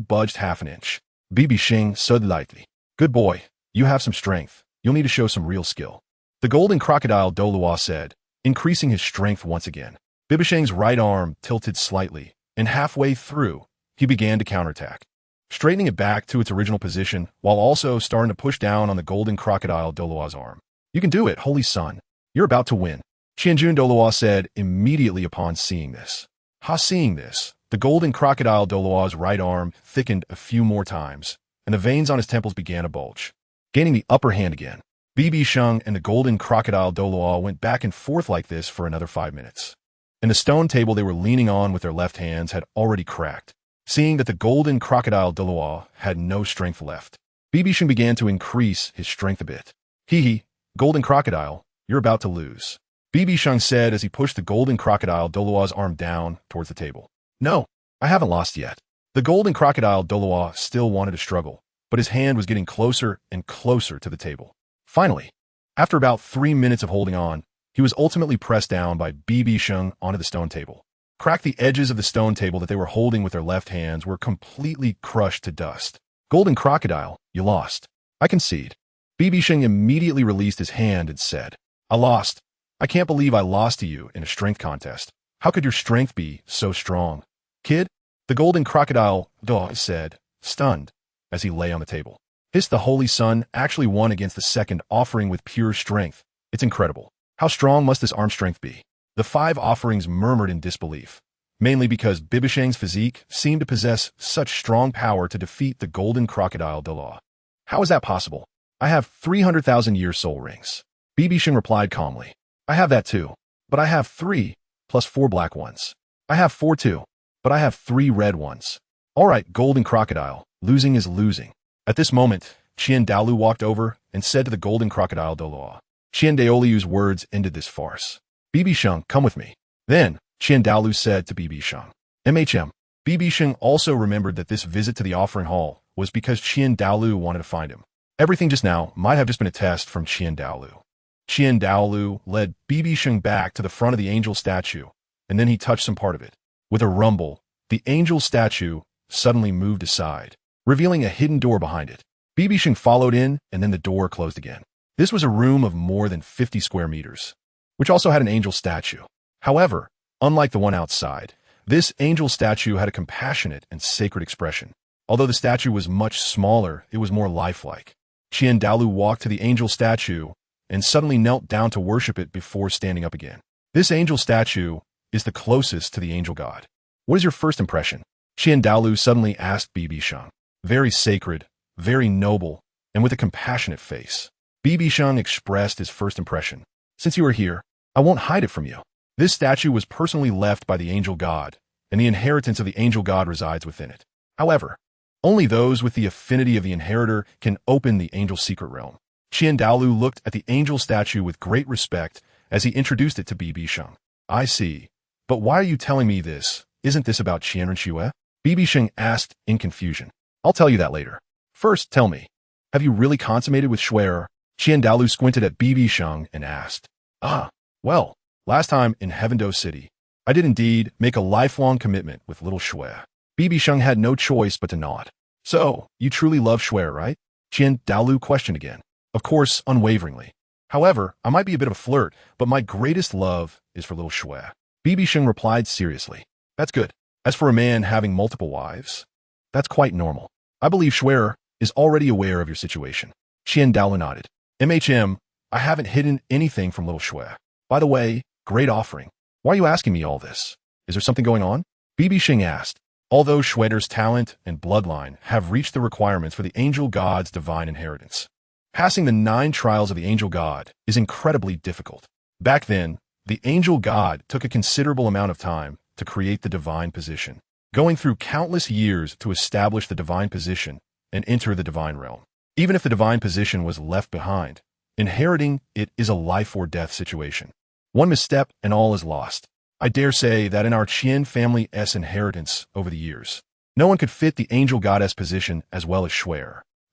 budged half an inch. BibiSheng said lightly. Good boy, you have some strength. You'll need to show some real skill. The golden crocodile Douluo said, increasing his strength once again. BibiSheng's right arm tilted slightly, and halfway through, he began to counterattack, straightening it back to its original position while also starting to push down on the golden crocodile Douluo's arm. You can do it, holy son. You're about to win. Qianjun Douluo said immediately upon seeing this. Seeing this, the golden crocodile Douluo's right arm thickened a few more times, and the veins on his temples began to bulge, gaining the upper hand again. BibiSheng and the golden crocodile Douluo went back and forth like this for another 5 minutes. And the stone table they were leaning on with their left hands had already cracked. Seeing that the golden crocodile Douluo had no strength left, BibiSheng began to increase his strength a bit. Hee, golden crocodile, you're about to lose. BibiSheng said as he pushed the golden crocodile Douluo's arm down towards the table. No, I haven't lost yet. The golden crocodile Douluo still wanted to struggle, but his hand was getting closer and closer to the table. Finally, after about 3 minutes of holding on, he was ultimately pressed down by BibiSheng onto the stone table. Cracked the edges of the stone table that they were holding with their left hands were completely crushed to dust. Golden crocodile, you lost. I concede. BibiSheng immediately released his hand and said, I lost. I can't believe I lost to you in a strength contest. How could your strength be so strong? Kid? The golden crocodile, said, stunned, as he lay on the table. The holy son actually won against the second offering with pure strength. It's incredible. How strong must this arm strength be? The 5 offerings murmured in disbelief, mainly because BibiSheng's physique seemed to possess such strong power to defeat the golden crocodile Douluo. How is that possible? I have 300,000 year soul rings. BibiSheng replied calmly. I have that too, but I have 3, plus 4 black ones. I have 4 too, but I have 3 red ones. All right, golden crocodile, losing is losing. At this moment, Dalu walked over and said to the golden crocodile Douluo. Dalu's words ended this farce. BibiSheng, come with me. Then, Dalu said to BibiSheng. BibiSheng also remembered that this visit to the offering hall was because Dalu wanted to find him. Everything just now might have just been a test from Dalu. Dalu led BibiSheng back to the front of the angel statue, and then he touched some part of it. With a rumble, the angel statue suddenly moved aside, revealing a hidden door behind it. BibiSheng followed in, and then the door closed again. This was a room of more than 50 square meters, which also had an angel statue. However, unlike the one outside, this angel statue had a compassionate and sacred expression. Although the statue was much smaller, it was more lifelike. Dalu walked to the angel statue and suddenly knelt down to worship it before standing up again. This angel statue is the closest to the angel god. What is your first impression? Dalu suddenly asked BibiSheng. Very sacred, very noble, and with a compassionate face. BibiSheng expressed his first impression. Since you are here, I won't hide it from you. This statue was personally left by the angel god, and the inheritance of the angel god resides within it. However, only those with the affinity of the inheritor can open the angel secret realm. Dalu looked at the angel statue with great respect as he introduced it to BibiSheng. I see. But why are you telling me this? Isn't this about Renxue? BibiSheng asked in confusion. I'll tell you that later. First, tell me, have you really consummated with Shuer? Dalu squinted at BibiSheng and asked. Well, last time in Heavendo City, I did indeed make a lifelong commitment with little Shuer. BibiSheng had no choice but to nod. So, you truly love Shuer, right? Dalu questioned again, of course, unwaveringly. However, I might be a bit of a flirt, but my greatest love is for little Shui. BibiSheng replied seriously. That's good. As for a man having multiple wives, that's quite normal. I believe Shui is already aware of your situation. Dalu nodded. I haven't hidden anything from little Shui. By the way, great offering. Why are you asking me all this? Is there something going on? BibiSheng asked. Although Shui's talent and bloodline have reached the requirements for the angel god's divine inheritance, passing the 9 trials of the angel god is incredibly difficult. Back then, the angel god took a considerable amount of time to create the divine position, going through countless years to establish the divine position and enter the divine realm. Even if the divine position was left behind, inheriting it is a life or death situation. One misstep and all is lost. I dare say that in our Qian family's inheritance over the years, no one could fit the angel goddess position as well as Shui.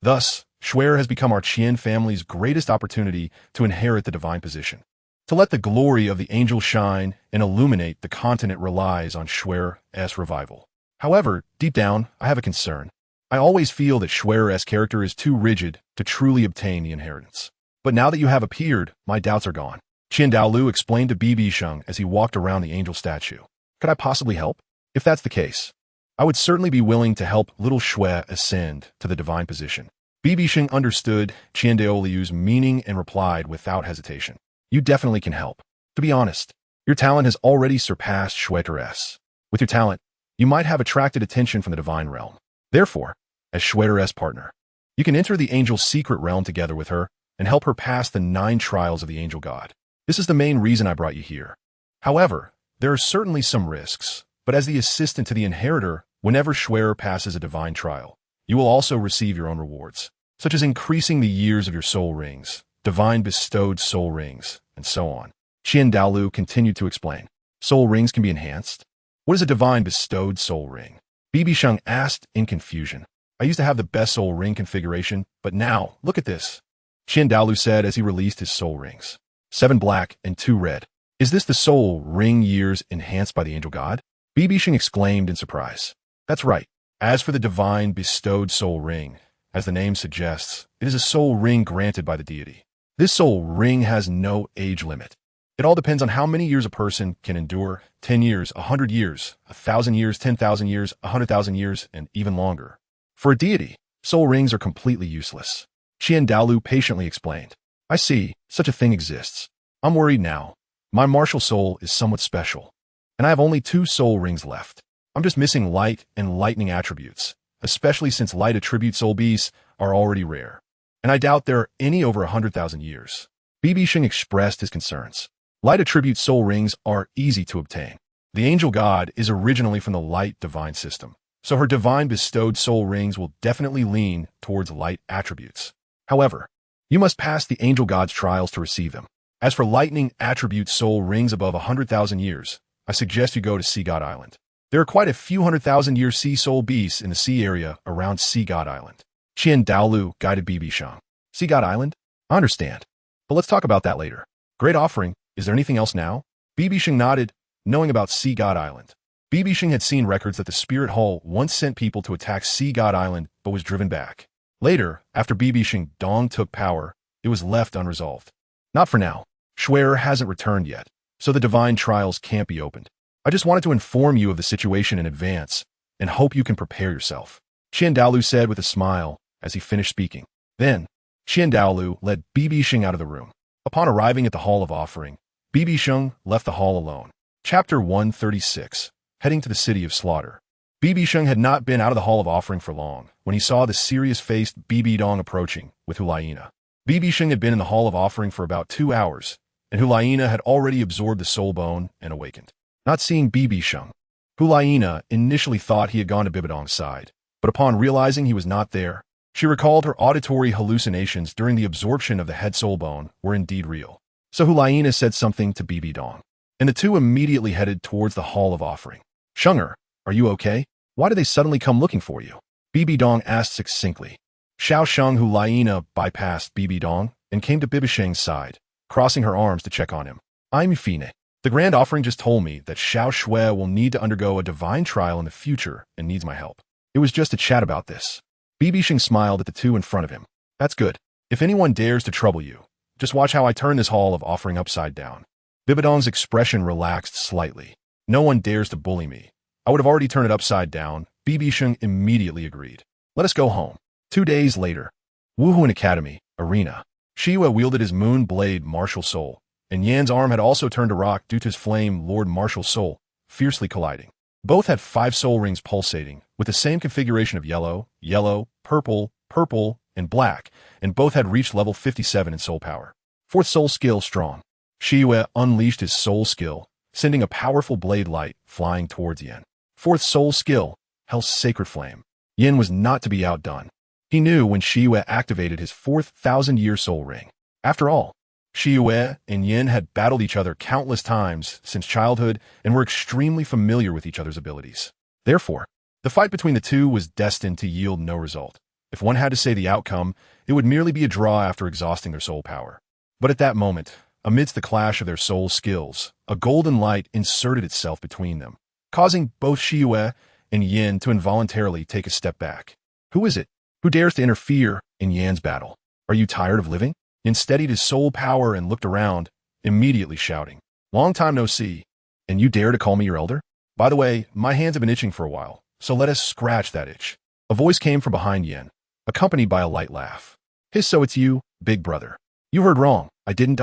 Thus, Shui has become our Qian family's greatest opportunity to inherit the divine position. To let the glory of the angel shine and illuminate the continent relies on Shui's revival. However, deep down, I have a concern. I always feel that Shui's character is too rigid to truly obtain the inheritance. But now that you have appeared, my doubts are gone. Dalu explained to BibiSheng as he walked around the angel statue. Could I possibly help? If that's the case, I would certainly be willing to help little Shui ascend to the divine position. BibiSheng understood Dalu's meaning and replied without hesitation. You definitely can help. To be honest, your talent has already surpassed Shui's. With your talent, you might have attracted attention from the divine realm. Therefore, as Shui's partner, you can enter the angel's secret realm together with her and help her pass the 9 trials of the angel god. This is the main reason I brought you here. However, there are certainly some risks, but as the assistant to the inheritor, whenever Shui passes a divine trial, you will also receive your own rewards, such as increasing the years of your soul rings, divine bestowed soul rings, and so on. Dalu continued to explain. Soul rings can be enhanced? What is a divine bestowed soul ring? BibiSheng asked in confusion. I used to have the best soul ring configuration, but now, look at this. Dalu said as he released his soul rings. 7 black and 2 red. Is this the soul ring years enhanced by the angel god? BibiSheng exclaimed in surprise. That's right. As for the divine bestowed soul ring, as the name suggests, it is a soul ring granted by the deity. This soul ring has no age limit. It all depends on how many years a person can endure, 10 years, 100 years, 1,000 years, 10,000 years, 100,000 years, and even longer. For a deity, soul rings are completely useless. Dalu patiently explained. I see, such a thing exists. I'm worried now. My martial soul is somewhat special, and I have only 2 soul rings left. I'm just missing light and lightning attributes, especially since light attribute soul beasts are already rare, and I doubt there are any over 100,000 years. BibiSheng expressed his concerns. Light attribute soul rings are easy to obtain. The angel god is originally from the light divine system, so her divine bestowed soul rings will definitely lean towards light attributes. However, you must pass the angel god's trials to receive them. As for lightning attribute soul rings above 100,000 years, I suggest you go to Sea God Island. There are quite a few 100,000-year sea soul beasts in the sea area around Sea God Island. Dalu guided BibiSheng. Sea God Island? I understand. But let's talk about that later. Great offering. Is there anything else now? BibiSheng nodded, knowing about Sea God Island. BibiSheng had seen records that the Spirit Hall once sent people to attack Sea God Island but was driven back. Later, after BibiSheng Dong took power, it was left unresolved. Not for now. Shui hasn't returned yet, so the divine trials can't be opened. I just wanted to inform you of the situation in advance and hope you can prepare yourself. Dalu said with a smile as he finished speaking. Then, Dalu led BibiSheng out of the room. Upon arriving at the Hall of Offering, BibiSheng left the hall alone. Chapter 136, Heading to the City of Slaughter. BibiSheng had not been out of the Hall of Offering for long when he saw the serious-faced BibiDong approaching with Hulaina. BibiSheng had been in the Hall of Offering for about 2 hours, and Hulaina had already absorbed the soul bone and awakened. Not seeing BibiSheng, Hulaina initially thought he had gone to BibiDong's side, but upon realizing he was not there, she recalled her auditory hallucinations during the absorption of the head soul bone were indeed real. So Hulaina said something to BibiDong, and the two immediately headed towards the Hall of Offering. Shenger, are you okay? Why did they suddenly come looking for you? BibiDong asked succinctly. Xiao Sheng Hulaina bypassed BibiDong and came to BibiSheng's side, crossing her arms to check on him. I'm Fine. The Grand Offering just told me that Xiao Shui will need to undergo a divine trial in the future and needs my help. It was just a chat about this. BibiSheng smiled at the two in front of him. That's good. If anyone dares to trouble you, just watch how I turn this hall of offering upside down. BibiSheng's expression relaxed slightly. No one dares to bully me. I would have already turned it upside down. BibiSheng immediately agreed. Let us go home. 2 days later. Wuhuan Academy, Arena. Shiyue wielded his moon blade martial soul, and Yan's arm had also turned to rock due to his flame Lord martial soul, fiercely colliding. Both had 5 soul rings pulsating, with the same configuration of yellow, yellow, purple, purple, and black, and both had reached level 57 in soul power. 4th soul skill strong. Shiyue unleashed his soul skill, sending a powerful blade light flying towards Yan. 4th soul skill, Hell's Sacred Flame. Yin was not to be outdone. He knew when Shiyue activated his 4th 1,000-year soul ring. After all, Shiyue and Yin had battled each other countless times since childhood and were extremely familiar with each other's abilities. Therefore, the fight between the two was destined to yield no result. If one had to say the outcome, it would merely be a draw after exhausting their soul power. But at that moment, amidst the clash of their soul skills, a golden light inserted itself between them, causing both Shiyue and Yin to involuntarily take a step back. Who is it? Who dares to interfere in Yan's battle? Are you tired of living? Yin steadied his soul power and looked around, immediately shouting, "Long time no see, and you dare to call me your elder? By the way, my hands have been itching for a while, so let us scratch that itch." A voice came from behind Yin, accompanied by a light laugh. "Hiss, so it's you, big brother." "You heard wrong, I didn't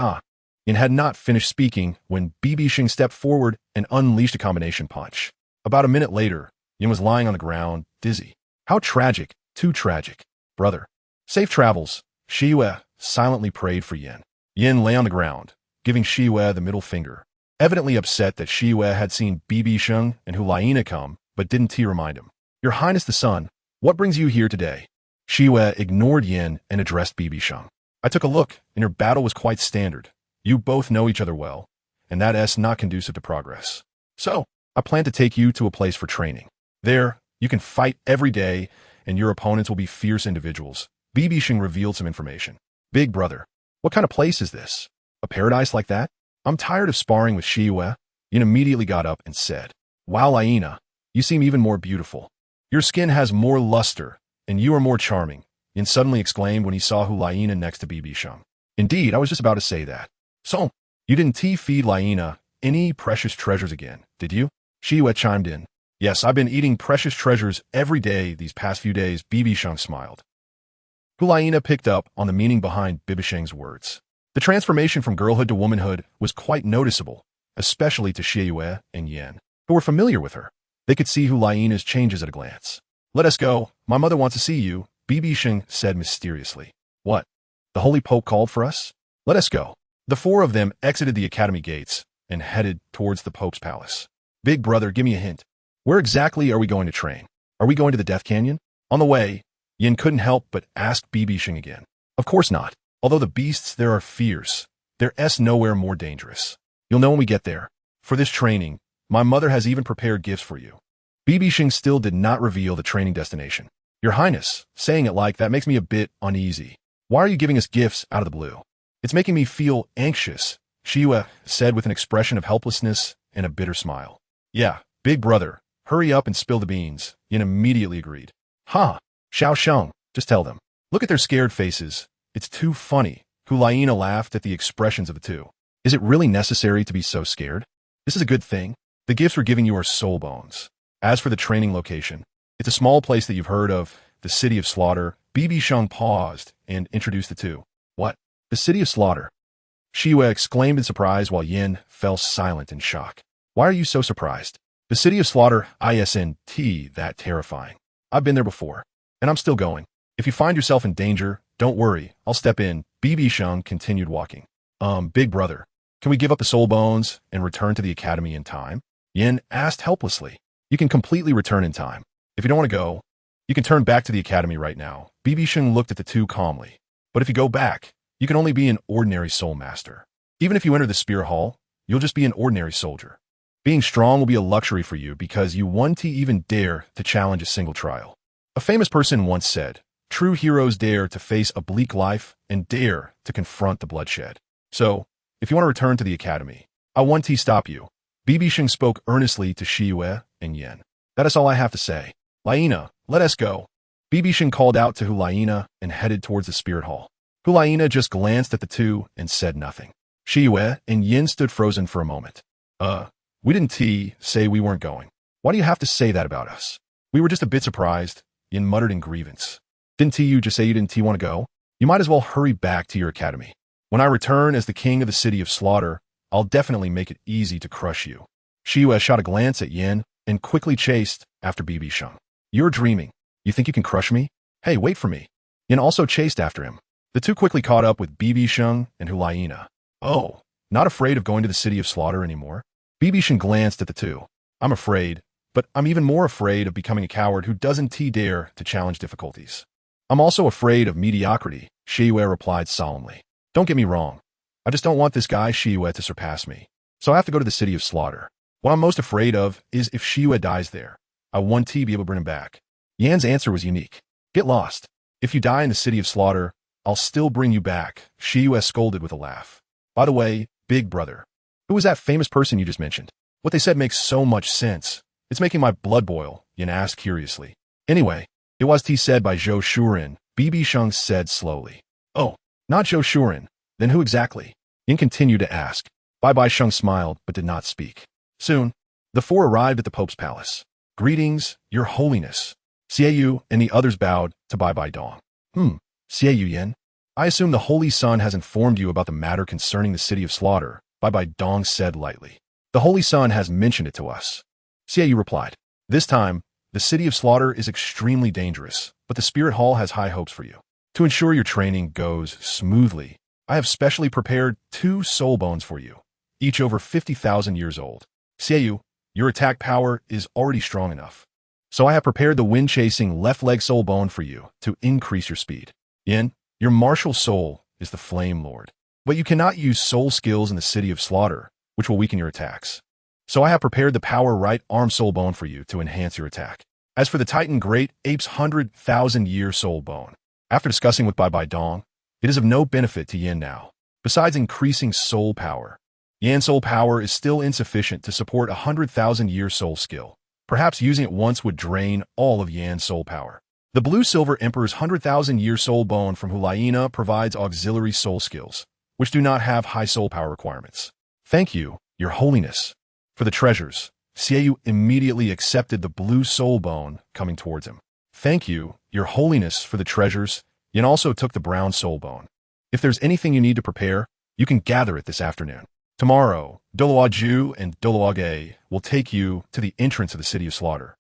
Yin had not finished speaking when BibiSheng stepped forward and unleashed a combination punch. About a minute later, Yin was lying on the ground, dizzy. How tragic, too tragic. "Brother, safe travels." Shiyue silently prayed for Yin. Yin lay on the ground, giving Shiyue the middle finger, evidently upset that Shiyue had seen BibiSheng and Hulaina come, but didn't remind him. "Your Highness the Sun, what brings you here today?" Shiyue ignored Yin and addressed BibiSheng. "I took a look, and your battle was quite standard. You both know each other well, and that's not conducive to progress. So, I plan to take you to a place for training. There, you can fight every day, and your opponents will be fierce individuals." BibiSheng revealed some information. "Big brother, what kind of place is this? A paradise like that? I'm tired of sparring with Shiyue." Yin immediately got up and said, "Wow, Laina, you seem even more beautiful. Your skin has more luster, and you are more charming," Yin suddenly exclaimed when he saw Hulaina next to BibiSheng. "Indeed, I was just about to say that. So, you didn't feed Laina any precious treasures again, did you?" Shiyue chimed in. "Yes, I've been eating precious treasures every day these past few days." BibiSheng smiled. Hulaina picked up on the meaning behind BibiSheng's words. The transformation from girlhood to womanhood was quite noticeable, especially to Shiyue and Yin, who were familiar with her. They could see Hulaina's changes at a glance. "Let us go. My mother wants to see you," BibiSheng said mysteriously. "What? The Holy Pope called for us? Let us go." The 4 of them exited the academy gates and headed towards the Pope's palace. "Big brother, give me a hint. Where exactly are we going to train? Are we going to the Death Canyon?" On the way, Yin couldn't help but ask BibiSheng again. "Of course not. Although the beasts there are fierce, there's nowhere more dangerous. You'll know when we get there. For this training, my mother has even prepared gifts for you." BibiSheng still did not reveal the training destination. "Your Highness, saying it like that makes me a bit uneasy. Why are you giving us gifts out of the blue? It's making me feel anxious," Shiyue said with an expression of helplessness and a bitter smile. "Yeah, big brother, hurry up and spill the beans," Yin immediately agreed. "Ha! Xiao Sheng, just tell them. Look at their scared faces. It's too funny." Hulaina laughed at the expressions of the two. "Is it really necessary to be so scared? This is a good thing. The gifts we're giving you are soul bones. As for the training location, it's a small place that you've heard of, the City of Slaughter." BibiSheng paused and introduced the two. "What? The City of Slaughter?" Shiyue exclaimed in surprise while Yin fell silent in shock. "Why are you so surprised? The City of Slaughter isn't that terrifying. I've been there before, and I'm still going. If you find yourself in danger, don't worry, I'll step in." BibiSheng continued walking. Big brother, can we give up the soul bones and return to the academy in time?" Yin asked helplessly. "You can completely return in time. If you don't want to go, you can turn back to the academy right now." BibiSheng looked at the two calmly. "But if you go back, you can only be an ordinary soul master. Even if you enter the Spear Hall, you'll just be an ordinary soldier. Being strong will be a luxury for you because you won't even dare to challenge a single trial." A famous person once said, "True heroes dare to face a bleak life and dare to confront the bloodshed. So, if you want to return to the academy, I won't stop you." BibiSheng spoke earnestly to Shiyue and Yin. "That is all I have to say. Laina, let us go." BibiSheng called out to Hulaina and headed towards the spirit hall. Hulaina just glanced at the two and said nothing. Shiyue and Yin stood frozen for a moment. We didn't say we weren't going. Why do you have to say that about us? We were just a bit surprised, Yin muttered in grievance. Didn't you just say you didn't want to go? You might as well hurry back to your academy. When I return as the king of the city of slaughter, I'll definitely make it easy to crush you. Shiyue shot a glance at Yin and quickly chased after BibiSheng. You're dreaming. You think you can crush me? Hey, wait for me. Yin also chased after him. The two quickly caught up with BibiSheng and Hulaina. Oh, not afraid of going to the city of slaughter anymore? BibiSheng glanced at the two. I'm afraid, but I'm even more afraid of becoming a coward who doesn't dare to challenge difficulties. I'm also afraid of mediocrity, Shiyue replied solemnly. Don't get me wrong. I just don't want this guy Shiyue to surpass me. So I have to go to the city of slaughter. What I'm most afraid of is if Shiyue dies there, I won't be able to bring him back. Yan's answer was unique. Get lost. If you die in the city of slaughter, I'll still bring you back, Shiyue scolded with a laugh. By the way, big brother, who was that famous person you just mentioned? What they said makes so much sense. It's making my blood boil, Yin asked curiously. Anyway, it was said by Zhou Shuren, BibiSheng said slowly. Oh, not Zhou Shuren. Then who exactly? Yin continued to ask. BibiSheng smiled but did not speak. Soon, the four arrived at the Pope's palace. Greetings, Your Holiness. Xiaoyu and the others bowed to Dong. Xiaoyu Yin. I assume the Holy Sun has informed you about the matter concerning the city of slaughter, Dong said lightly. The Holy Sun has mentioned it to us. Xiaoyu replied. This time, the city of slaughter is extremely dangerous, but the spirit hall has high hopes for you. To ensure your training goes smoothly, I have specially prepared 2 soul bones for you, each over 50,000 years old. Xiaoyu, your attack power is already strong enough. So I have prepared the wind-chasing left leg soul bone for you to increase your speed. Yin, your martial soul is the Flame Lord. But you cannot use soul skills in the city of slaughter, which will weaken your attacks. So I have prepared the power right arm soul bone for you to enhance your attack. As for the Titan Great Ape's 100,000-year soul bone, after discussing with Dong, it is of no benefit to Yin now. Besides increasing soul power, Yan's soul power is still insufficient to support a 100,000-year soul skill. Perhaps using it once would drain all of Yan's soul power. The Blue-Silver Emperor's 100,000-year soul bone from Hulaina provides auxiliary soul skills, which do not have high soul power requirements. Thank you, Your Holiness. For the treasures, Xiaoyu immediately accepted the blue soul bone coming towards him. Thank you, Your Holiness, for the treasures. Yin also took the brown soul bone. If there's anything you need to prepare, you can gather it this afternoon. Tomorrow, Douluo and Douluo will take you to the entrance of the city of slaughter.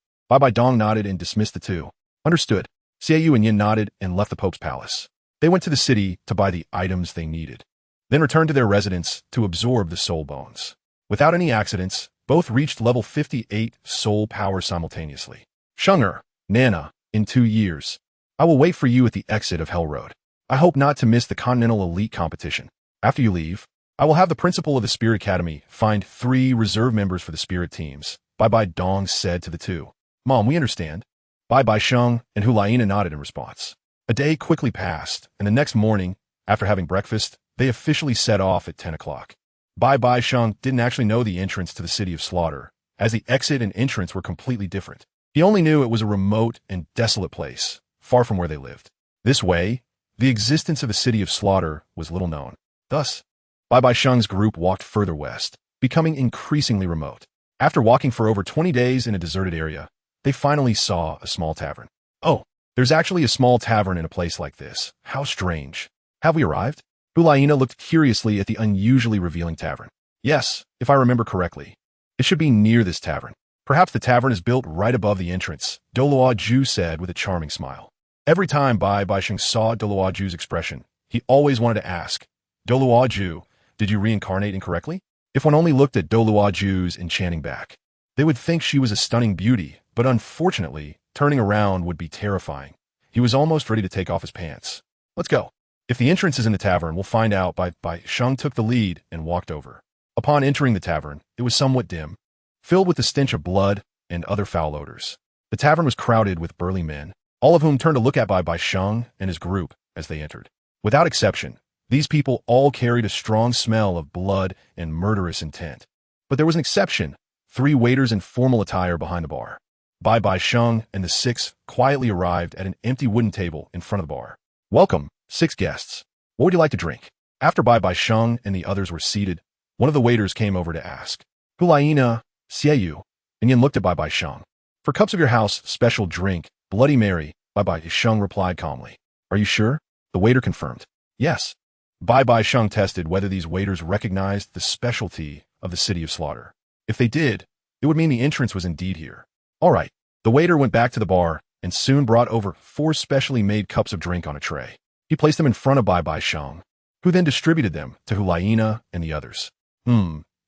Dong nodded and dismissed the two. Understood. Xiaoyu and Yin nodded and left the Pope's palace. They went to the city to buy the items they needed, then returned to their residence to absorb the soul bones. Without any accidents, both reached level 58 soul power simultaneously. Shenger, Nana, in 2 years, I will wait for you at the exit of Hell Road. I hope not to miss the Continental Elite competition. After you leave, I will have the principal of the Spirit Academy find 3 reserve members for the Spirit teams. Dong said to the two. Mom, we understand. BibiSheng and Hulaina nodded in response. A day quickly passed, and the next morning, after having breakfast, they officially set off at 10 o'clock. BibiSheng didn't actually know the entrance to the city of slaughter, as the exit and entrance were completely different. He only knew it was a remote and desolate place, far from where they lived. This way, the existence of the city of slaughter was little known. Thus, BibiSheng's group walked further west, becoming increasingly remote. After walking for over 20 days in a deserted area, they finally saw a small tavern. Oh, there's actually a small tavern in a place like this. How strange. Have we arrived? Hulaina looked curiously at the unusually revealing tavern. Yes, if I remember correctly. It should be near this tavern. Perhaps the tavern is built right above the entrance, Douluo said with a charming smile. Every time BibiSheng saw Douluo's expression, he always wanted to ask, Douluo, did you reincarnate incorrectly? If one only looked at Douluo's enchanting back, they would think she was a stunning beauty, but unfortunately, turning around would be terrifying. He was almost ready to take off his pants. Let's go. If the entrance is in the tavern, we'll find out. BibiSheng took the lead and walked over. Upon entering the tavern, it was somewhat dim, filled with the stench of blood and other foul odors. The tavern was crowded with burly men, all of whom turned to look at BibiSheng and his group as they entered. Without exception, these people all carried a strong smell of blood and murderous intent. But there was an exception, 3 waiters in formal attire behind the bar. BibiSheng and the six quietly arrived at an empty wooden table in front of the bar. Welcome, six guests. What would you like to drink? After BibiSheng and the others were seated, one of the waiters came over to ask. Hulaina, Xieyu, and Yin looked at BibiSheng. For cups of your house, special drink, Bloody Mary, BibiSheng replied calmly. Are you sure? The waiter confirmed. Yes. BibiSheng tested whether these waiters recognized the specialty of the city of slaughter. If they did, it would mean the entrance was indeed here. All right. The waiter went back to the bar and soon brought over 4 specially made cups of drink on a tray. He placed them in front of BibiSheng, who then distributed them to Hulaina and the others.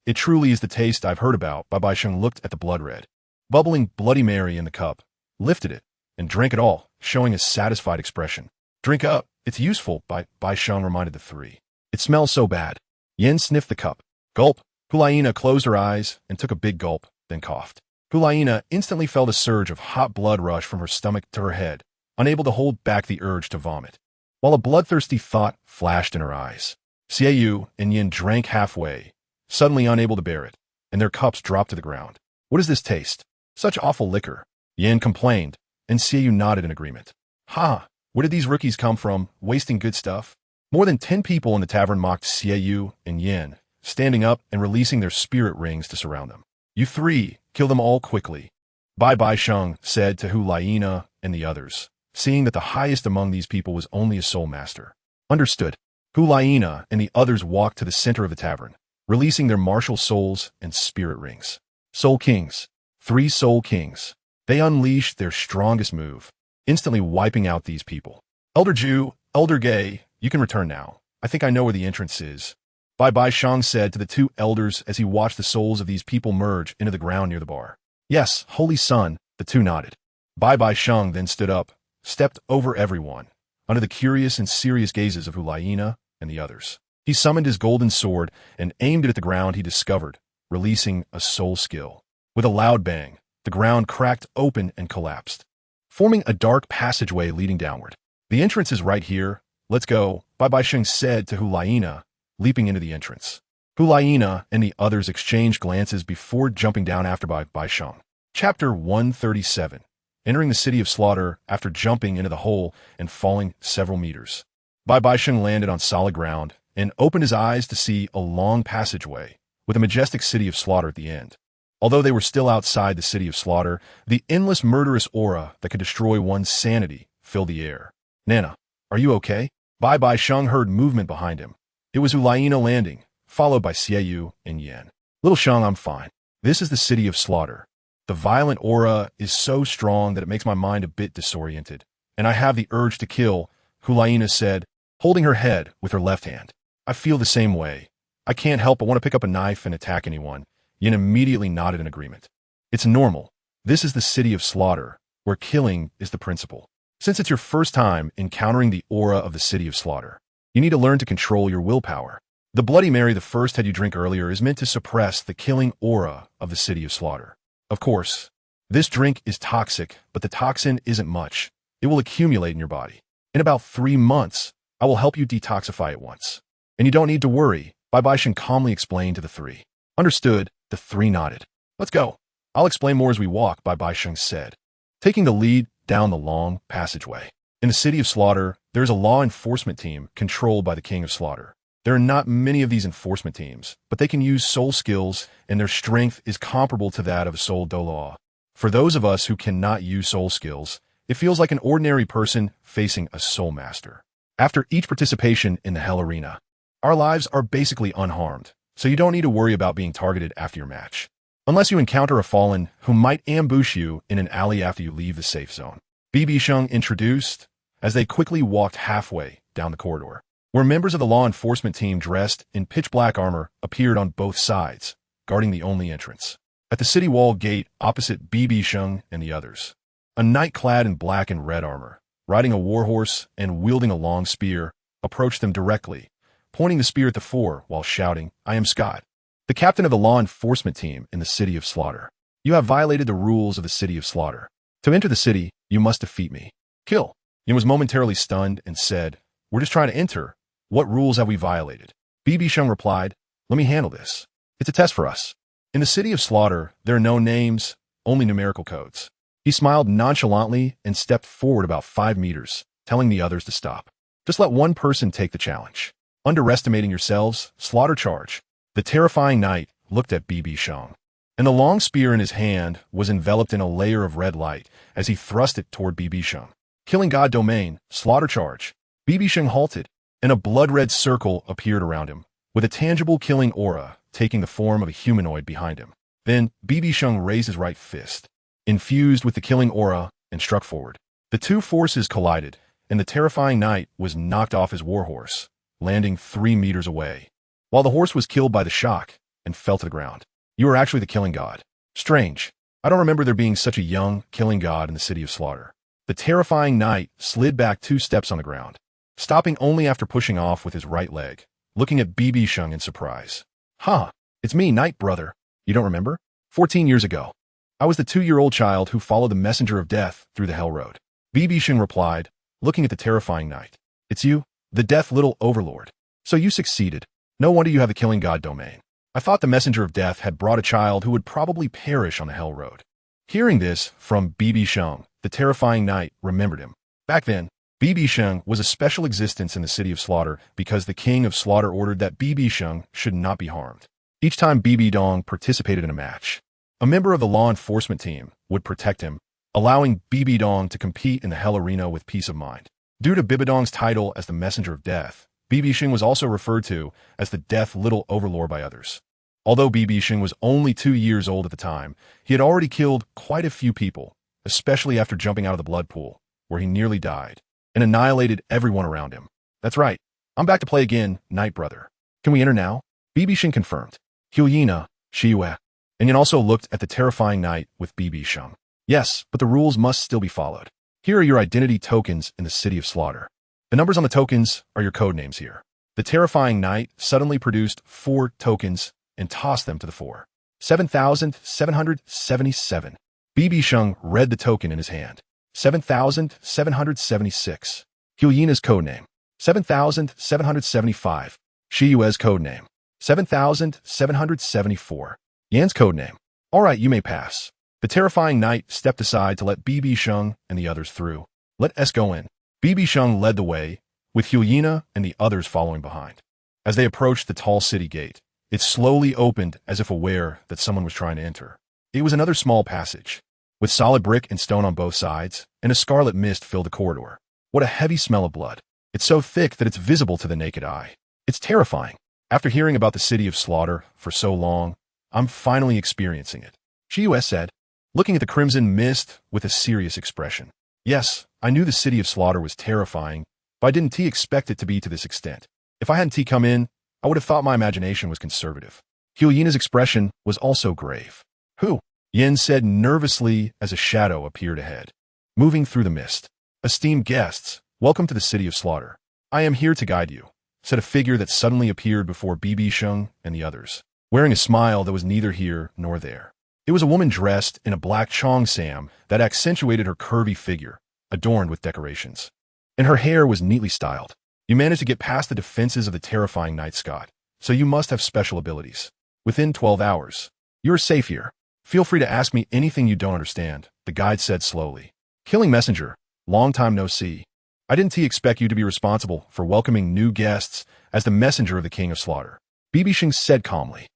It truly is the taste I've heard about. BibiSheng looked at the blood red, bubbling Bloody Mary in the cup, lifted it, and drank it all, showing a satisfied expression. Drink up. It's useful, BibiSheng reminded the 3. It smells so bad. Yin sniffed the cup. Gulp. Hulaina closed her eyes and took a big gulp, then coughed. Hulaina instantly felt a surge of hot blood rush from her stomach to her head, unable to hold back the urge to vomit, while a bloodthirsty thought flashed in her eyes. Xieyu and Yin drank halfway, suddenly unable to bear it, and their cups dropped to the ground. What does this taste? Such awful liquor. Yin complained, and Xieyu nodded in agreement. Ha! Where did these rookies come from, wasting good stuff? More than 10 people in the tavern mocked Xieyu and Yin, standing up and releasing their spirit rings to surround them. You 3, kill them all quickly, BibiSheng said to Hulaina and the others, seeing that the highest among these people was only a soul master. Understood. Hulaina and the others walked to the center of the tavern, releasing their martial souls and spirit rings. Soul Kings. 3 Soul Kings. They unleashed their strongest move, instantly wiping out these people. Elder Jew, Elder Gay, you can return now. I think I know where the entrance is, BibiSheng said to the 2 elders as he watched the souls of these people merge into the ground near the bar. Yes, Holy Son, the 2 nodded. BibiSheng then stood up, stepped over everyone, under the curious and serious gazes of Hulaina and the others. He summoned his golden sword and aimed it at the ground he discovered, releasing a soul skill. With a loud bang, the ground cracked open and collapsed, forming a dark passageway leading downward. The entrance is right here. Let's go, BibiSheng said to Hulaina, leaping into the entrance. Hulaina and the others exchanged glances before jumping down after BibiSheng. Chapter 137. Entering the city of slaughter after jumping into the hole and falling several meters. BibiSheng landed on solid ground and opened his eyes to see a long passageway with a majestic city of slaughter at the end. Although they were still outside the city of slaughter, the endless murderous aura that could destroy one's sanity filled the air. Nana, are you okay? BibiSheng heard movement behind him. It was Hulaina landing, followed by Xieyu and Yin. Little Sheng, I'm fine. This is the city of slaughter. The violent aura is so strong that it makes my mind a bit disoriented, and I have the urge to kill, Hulaina said, holding her head with her left hand. I feel the same way. I can't help but want to pick up a knife and attack anyone. Yin immediately nodded in agreement. It's normal. This is the city of slaughter, where killing is the principle. Since it's your first time encountering the aura of the city of slaughter, you need to learn to control your willpower. The Bloody Mary the first had you drink earlier is meant to suppress the killing aura of the city of slaughter. Of course, this drink is toxic, but the toxin isn't much. It will accumulate in your body. In about 3 months, I will help you detoxify it once. And you don't need to worry, BibiSheng calmly explained to the 3. Understood, the 3 nodded. Let's go. I'll explain more as we walk, BibiSheng said, taking the lead down the long passageway. In the city of slaughter, there is a law enforcement team controlled by the King of Slaughter. There are not many of these enforcement teams, but they can use soul skills, and their strength is comparable to that of a soul Douluo. For those of us who cannot use soul skills, it feels like an ordinary person facing a soul master. After each participation in the Hell Arena, our lives are basically unharmed, so you don't need to worry about being targeted after your match, unless you encounter a fallen who might ambush you in an alley after you leave the safe zone. BibiSheng introduced as they quickly walked halfway down the corridor, where members of the law enforcement team dressed in pitch-black armor appeared on both sides, guarding the only entrance. At the city wall gate opposite BibiSheng and the others, a knight clad in black and red armor, riding a warhorse and wielding a long spear, approached them directly, pointing the spear at the 4 while shouting, I am Scott, the captain of the law enforcement team in the city of slaughter. You have violated the rules of the city of slaughter. To enter the city, you must defeat me. Kill. Yin was momentarily stunned and said, We're just trying to enter. What rules have we violated? BibiSheng replied, Let me handle this. It's a test for us. In the city of slaughter, there are no names, only numerical codes. He smiled nonchalantly and stepped forward about 5 meters, telling the others to stop. Just let one person take the challenge. Underestimating yourselves, slaughter charge. The terrifying knight looked at BibiSheng, and the long spear in his hand was enveloped in a layer of red light as he thrust it toward BibiSheng. Killing God domain, slaughter charge. BibiSheng halted, and a blood-red circle appeared around him, with a tangible killing aura taking the form of a humanoid behind him. Then, BibiSheng raised his right fist, infused with the killing aura, and struck forward. The two forces collided, and the terrifying knight was knocked off his warhorse, landing 3 meters away, while the horse was killed by the shock and fell to the ground. You are actually the killing god. Strange. I don't remember there being such a young killing god in the city of slaughter. The terrifying knight slid back 2 steps on the ground, stopping only after pushing off with his right leg, looking at BibiSheng in surprise. Huh, it's me, Knight brother. You don't remember? 14 years ago. I was the 2-year-old child who followed the messenger of death through the hell road. BibiSheng replied, looking at the terrifying knight. It's you, the death little overlord. So you succeeded. No wonder you have the killing god domain. I thought the messenger of death had brought a child who would probably perish on the hell road. Hearing this from BibiSheng, the terrifying knight remembered him. Back then, BibiSheng was a special existence in the city of slaughter because the king of slaughter ordered that BibiSheng should not be harmed. Each time BibiDong participated in a match, a member of the law enforcement team would protect him, allowing BibiDong to compete in the hell arena with peace of mind. Due to BibiDong's title as the messenger of death, BibiSheng was also referred to as the death little overlord by others. Although BibiSheng was only 2 years old at the time, he had already killed quite a few people, especially after jumping out of the blood pool, where he nearly died, and annihilated everyone around him. That's right. I'm back to play again, Knight brother. Can we enter now? BibiSheng confirmed. Hyena, Shiwe. And Yan also looked at the terrifying knight with BibiSheng. Yes, but the rules must still be followed. Here are your identity tokens in the city of slaughter. The numbers on the tokens are your code names here. The terrifying knight suddenly produced 4 tokens and tossed them to the floor. 7,777. BibiSheng read the token in his hand. 7,776. Hyena's code name. 7,775. Shiyue's code name. 7,774. Yan's code name. All right, you may pass. The terrifying knight stepped aside to let BibiSheng and the others through. Let us go in. BibiSheng led the way, with Hyena and the others following behind. As they approached the tall city gate, it slowly opened as if aware that someone was trying to enter. It was another small passage, with solid brick and stone on both sides, and a scarlet mist filled the corridor. What a heavy smell of blood. It's so thick that it's visible to the naked eye. It's terrifying. After hearing about the city of slaughter for so long, I'm finally experiencing it. Shiyue said, looking at the crimson mist with a serious expression. Yes, I knew the city of slaughter was terrifying, but I didn't expect it to be to this extent. If I hadn't come in, I would have thought my imagination was conservative. Hyena's expression was also grave. Who? Yen said nervously as a shadow appeared ahead, moving through the mist. Esteemed guests, welcome to the city of slaughter. I am here to guide you, said a figure that suddenly appeared before BibiSheng and the others, wearing a smile that was neither here nor there. It was a woman dressed in a black cheongsam that accentuated her curvy figure, adorned with decorations. And her hair was neatly styled. You managed to get past the defenses of the terrifying Night Scott, so you must have special abilities. Within 12 hours, you're safe here. Feel free to ask me anything you don't understand, the guide said slowly. Killing messenger, long time no see. I didn't expect you to be responsible for welcoming new guests as the messenger of the King of Slaughter. BibiSheng said calmly.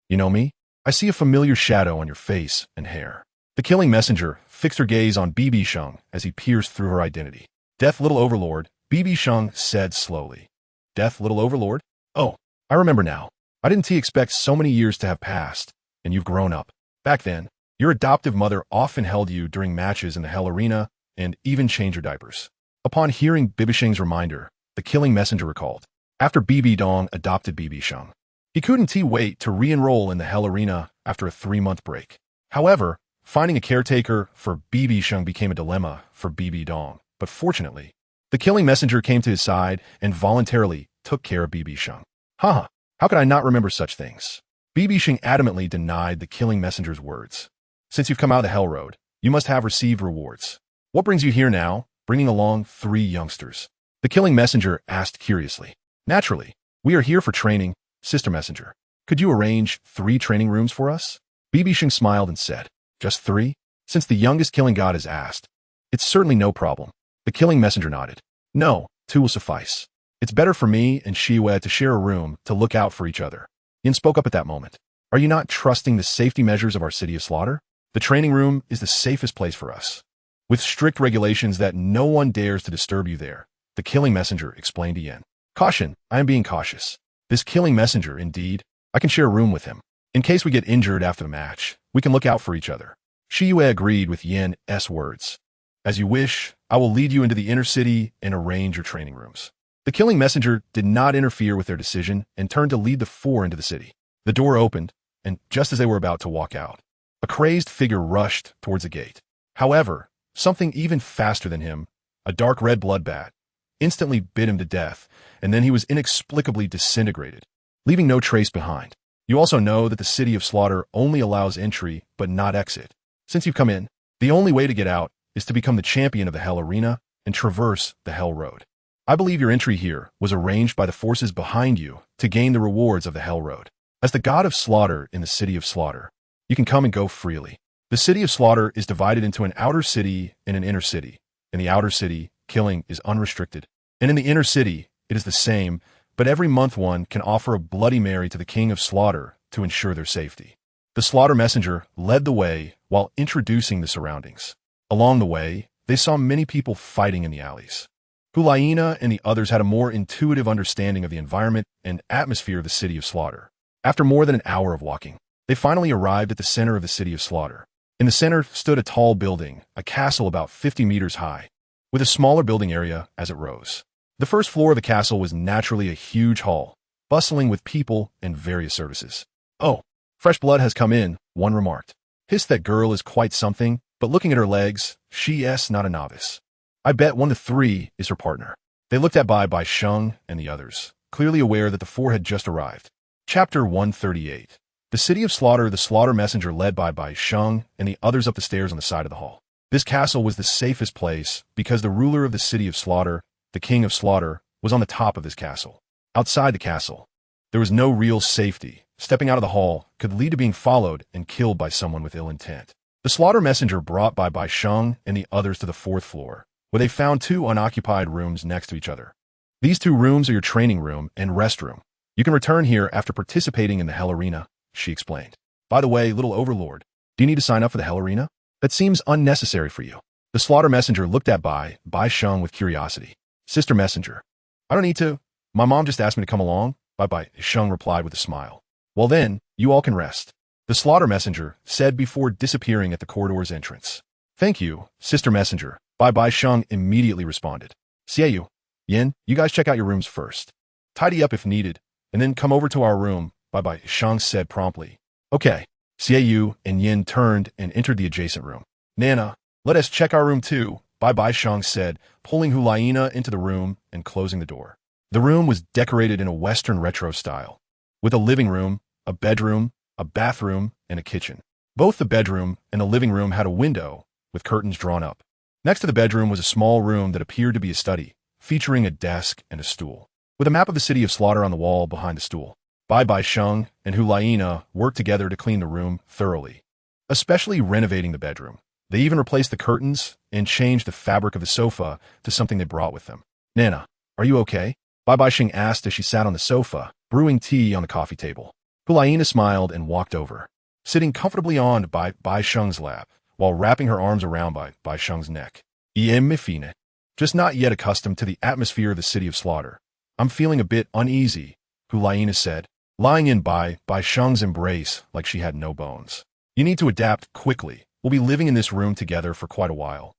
You know me? I see a familiar shadow on your face and hair. The killing messenger fixed her gaze on BibiSheng as he pierced through her identity. Death little overlord, BibiSheng said slowly. Death little overlord? Oh, I remember now. I didn't expect so many years to have passed, and you've grown up. Back then, your adoptive mother often held you during matches in the Hell Arena and even changed your diapers. Upon hearing BibiSheng's reminder, the killing messenger recalled. After BibiDong adopted BibiSheng, he couldn't wait to re-enroll in the Hell Arena after a 3-month break. However, finding a caretaker for BibiSheng became a dilemma for BibiDong, but fortunately, the killing messenger came to his side and voluntarily took care of BibiSheng. How could I not remember such things? BibiSheng adamantly denied the killing messenger's words. Since you've come out of the Hell Road, you must have received rewards. What brings you here now, bringing along 3 youngsters? The killing messenger asked curiously. Naturally, we are here for training, Sister Messenger. Could you arrange 3 training rooms for us? BibiSheng smiled and said, just 3? since the youngest killing god has asked. It's certainly no problem. The killing messenger nodded. No, two will suffice. It's better for me and Shiyue to share a room to look out for each other. Yin spoke up at that moment. Are you not trusting the safety measures of our city of slaughter? The training room is the safest place for us, with strict regulations that no one dares to disturb you there, the killing messenger explained to Yin. Caution, I am being cautious. This killing messenger, indeed, I can share a room with him. In case we get injured after the match, we can look out for each other. Shiyue agreed with Yin's words. As you wish, I will lead you into the inner city and arrange your training rooms. The killing messenger did not interfere with their decision and turned to lead the four into the city. The door opened, and just as they were about to walk out, a crazed figure rushed towards the gate. However, something even faster than him, a dark red blood bat, instantly bit him to death, and then he was inexplicably disintegrated, leaving no trace behind. You also know that the City of Slaughter only allows entry but not exit. Since you've come in, the only way to get out is to become the champion of the Hell Arena and traverse the Hell Road. I believe your entry here was arranged by the forces behind you to gain the rewards of the Hell Road. As the god of slaughter in the City of Slaughter, you can come and go freely. The City of Slaughter is divided into an outer city and an inner city. In the outer city, killing is unrestricted. And in the inner city, it is the same, but every month one can offer a Bloody Mary to the King of Slaughter to ensure their safety. The slaughter messenger led the way while introducing the surroundings. Along the way, they saw many people fighting in the alleys. Hulaina and the others had a more intuitive understanding of the environment and atmosphere of the City of Slaughter. After more than an hour of walking, they finally arrived at the center of the City of Slaughter. In the center stood a tall building, a castle about 50 meters high, with a smaller building area as it rose. The first floor of the castle was naturally a huge hall, bustling with people and various services. Oh, fresh blood has come in, one remarked. Hissed that girl is quite something, but looking at her legs, she's not a novice. I bet 1 to 3 is her partner. They looked at BibiSheng and the others, clearly aware that the four had just arrived. Chapter 138. The City of Slaughter, the slaughter messenger led by BibiSheng and the others up the stairs on the side of the hall. This castle was the safest place because the ruler of the City of Slaughter, the King of Slaughter, was on the top of this castle. Outside the castle, there was no real safety. Stepping out of the hall could lead to being followed and killed by someone with ill intent. The slaughter messenger brought BibiSheng and the others to the 4th floor, where they found 2 unoccupied rooms next to each other. These 2 rooms are your training room and rest room. You can return here after participating in the Hell Arena, she explained. By the way, little overlord, do you need to sign up for the Hell Arena? That seems unnecessary for you. The slaughter messenger looked at BibiSheng with curiosity. Sister messenger, I don't need to. My mom just asked me to come along, BibiSheng replied with a smile. Well then, you all can rest, the slaughter messenger said before disappearing at the corridor's entrance. Thank you, sister messenger, BibiSheng immediately responded. Xiaoyu, Yin, you guys check out your rooms first. Tidy up if needed, and then come over to our room, BibiSheng said promptly. Okay. Xiaoyu and Yin turned and entered the adjacent room. Nana, let us check our room too, BibiSheng said, pulling Hulaina into the room and closing the door. The room was decorated in a Western retro style, with a living room, a bedroom, a bathroom, and a kitchen. Both the bedroom and the living room had a window with curtains drawn up. Next to the bedroom was a small room that appeared to be a study, featuring a desk and a stool, with a map of the City of Slaughter on the wall behind the stool. BibiSheng and Hulaina worked together to clean the room thoroughly, especially renovating the bedroom. They even replaced the curtains and changed the fabric of the sofa to something they brought with them. Nana, are you okay? BibiSheng asked as she sat on the sofa, brewing tea on the coffee table. Hulaina smiled and walked over, sitting comfortably on BibiSheng's lap, while wrapping her arms around BibiSheng's neck. Mifine, just not yet accustomed to the atmosphere of the City of Slaughter. I'm feeling a bit uneasy, Hulaina said, lying in BibiSheng's embrace like she had no bones. You need to adapt quickly. We'll be living in this room together for quite a while,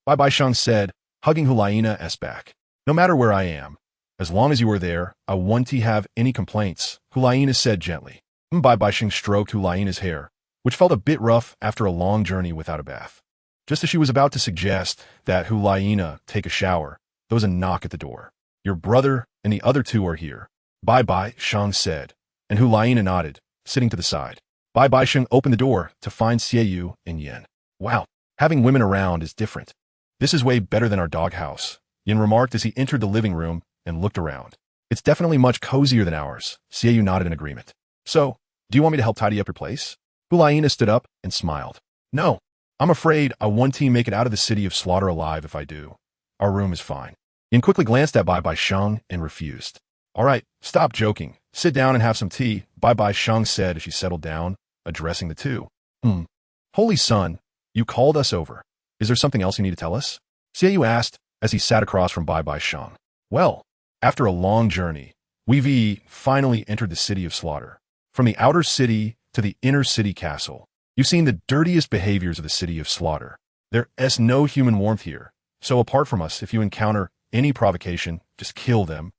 BibiSheng said, hugging Hulaina's back. No matter where I am, as long as you are there, I won't have any complaints, Hulaina said gently. BibiSheng stroked Hulaina's hair, which felt a bit rough after a long journey without a bath. Just as she was about to suggest that Hulaina take a shower, there was a knock at the door. Your brother and the other 2 are here, BibiSheng said, and Hulaina nodded, sitting to the side. BibiSheng opened the door to find Xiaoyu and Yin. Wow, having women around is different. This is way better than our doghouse, Yin remarked as he entered the living room and looked around. It's definitely much cozier than ours, Xiaoyu nodded in agreement. So, do you want me to help tidy up your place? Hulaina stood up and smiled. No, I'm afraid I one team make it out of the city of slaughter alive if I do. Our room is fine. Yin quickly glanced at BibiSheng and refused. All right, stop joking. Sit down and have some tea, BibiSheng said as she settled down, addressing the two. Holy son, you called us over. Is there something else you need to tell us? Xiaoyu asked as he sat across from BibiSheng. Well, after a long journey, we finally entered the city of slaughter. From the outer city to the inner city castle, you've seen the dirtiest behaviors of the city of slaughter. There's no human warmth here, so apart from us, if you encounter any provocation, just kill them.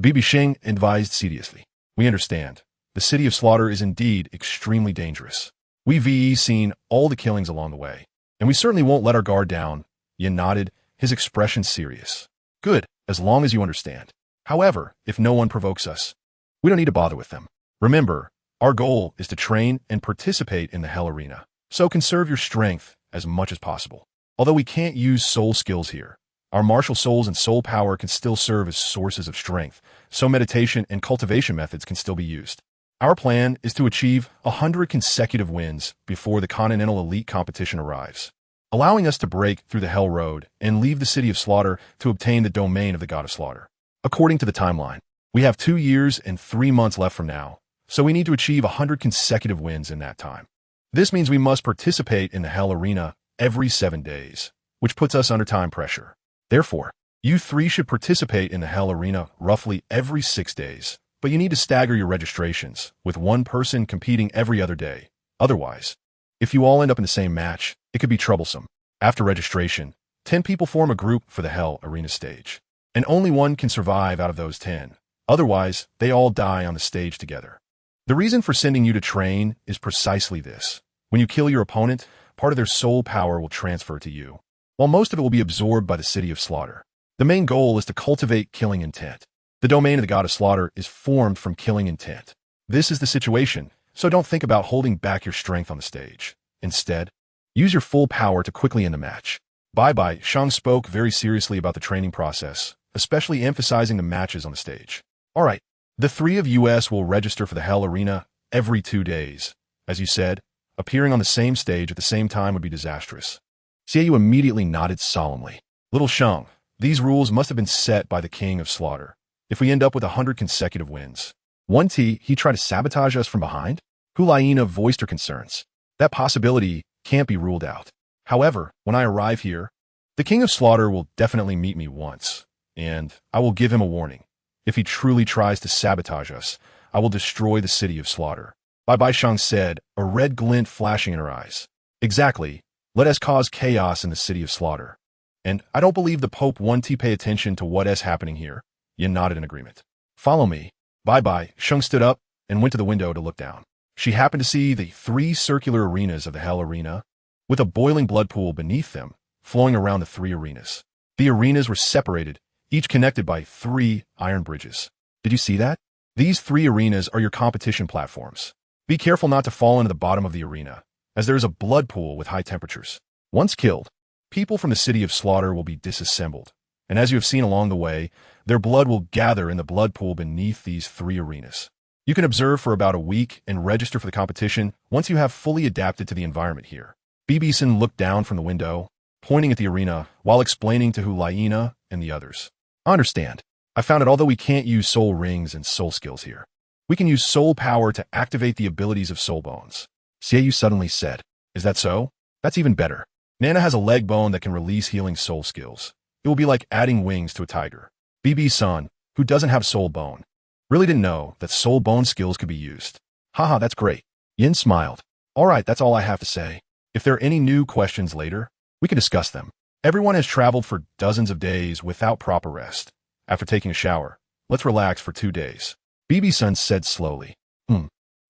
BibiSheng advised seriously. We understand. The city of slaughter is indeed extremely dangerous. We've seen all the killings along the way, and we certainly won't let our guard down. Yin nodded, his expression serious. Good, as long as you understand. However, if no one provokes us, we don't need to bother with them. Remember, our goal is to train and participate in the Hell Arena, so conserve your strength as much as possible. Although we can't use soul skills here, our martial souls and soul power can still serve as sources of strength, so meditation and cultivation methods can still be used. Our plan is to achieve 100 consecutive wins before the Continental Elite competition arrives, allowing us to break through the Hell Road and leave the City of Slaughter to obtain the domain of the God of Slaughter. According to the timeline, we have 2 years and 3 months left from now, so we need to achieve 100 consecutive wins in that time. This means we must participate in the Hell Arena every 7 days, which puts us under time pressure. Therefore, you 3 should participate in the Hell Arena roughly every 6 days, but you need to stagger your registrations, with one person competing every other day. Otherwise, if you all end up in the same match, it could be troublesome. After registration, 10 people form a group for the Hell Arena stage, and only one can survive out of those 10. Otherwise, they all die on the stage together. The reason for sending you to train is precisely this. When you kill your opponent, part of their soul power will transfer to you, while most of it will be absorbed by the City of Slaughter. The main goal is to cultivate killing intent. The domain of the God of Slaughter is formed from killing intent. This is the situation, so don't think about holding back your strength on the stage. Instead, use your full power to quickly end the match. BibiSheng spoke very seriously about the training process, especially emphasizing the matches on the stage. All right, the 3 of us will register for the Hell Arena every 2 days. As you said, appearing on the same stage at the same time would be disastrous. Xiaoyu immediately nodded solemnly. Little Sheng, these rules must have been set by the King of Slaughter. If we end up with 100 consecutive wins, he tried to sabotage us from behind? Hulaina voiced her concerns. That possibility can't be ruled out. However, when I arrive here, the King of Slaughter will definitely meet me once, and I will give him a warning. If he truly tries to sabotage us, I will destroy the City of Slaughter. BibiSheng said, a red glint flashing in her eyes. Exactly. Let us cause chaos in the City of Slaughter. And I don't believe the Pope wants to pay attention to what is happening here. Yin nodded in agreement. Follow me. BibiSheng stood up and went to the window to look down. She happened to see the 3 circular arenas of the Hell Arena, with a boiling blood pool beneath them, flowing around the 3 arenas. The arenas were separated, each connected by 3 iron bridges. Did you see that? These 3 arenas are your competition platforms. Be careful not to fall into the bottom of the arena, as there is a blood pool with high temperatures. Once killed, people from the City of Slaughter will be disassembled, and as you have seen along the way, their blood will gather in the blood pool beneath these 3 arenas. You can observe for about a week and register for the competition once you have fully adapted to the environment here. BibiSheng looked down from the window, pointing at the arena while explaining to Hulaina and the others. I understand. I found that although we can't use soul rings and soul skills here, we can use soul power to activate the abilities of soul bones. Xiaoyu suddenly said, Is that so? That's even better. Nana has a leg bone that can release healing soul skills. It will be like adding wings to a tiger. BibiSheng, who doesn't have soul bone, really didn't know that soul bone skills could be used. Haha, that's great. Yin smiled. All right, that's all I have to say. If there are any new questions later, we can discuss them. Everyone has traveled for dozens of days without proper rest. After taking a shower, let's relax for 2 days. BibiSheng said slowly.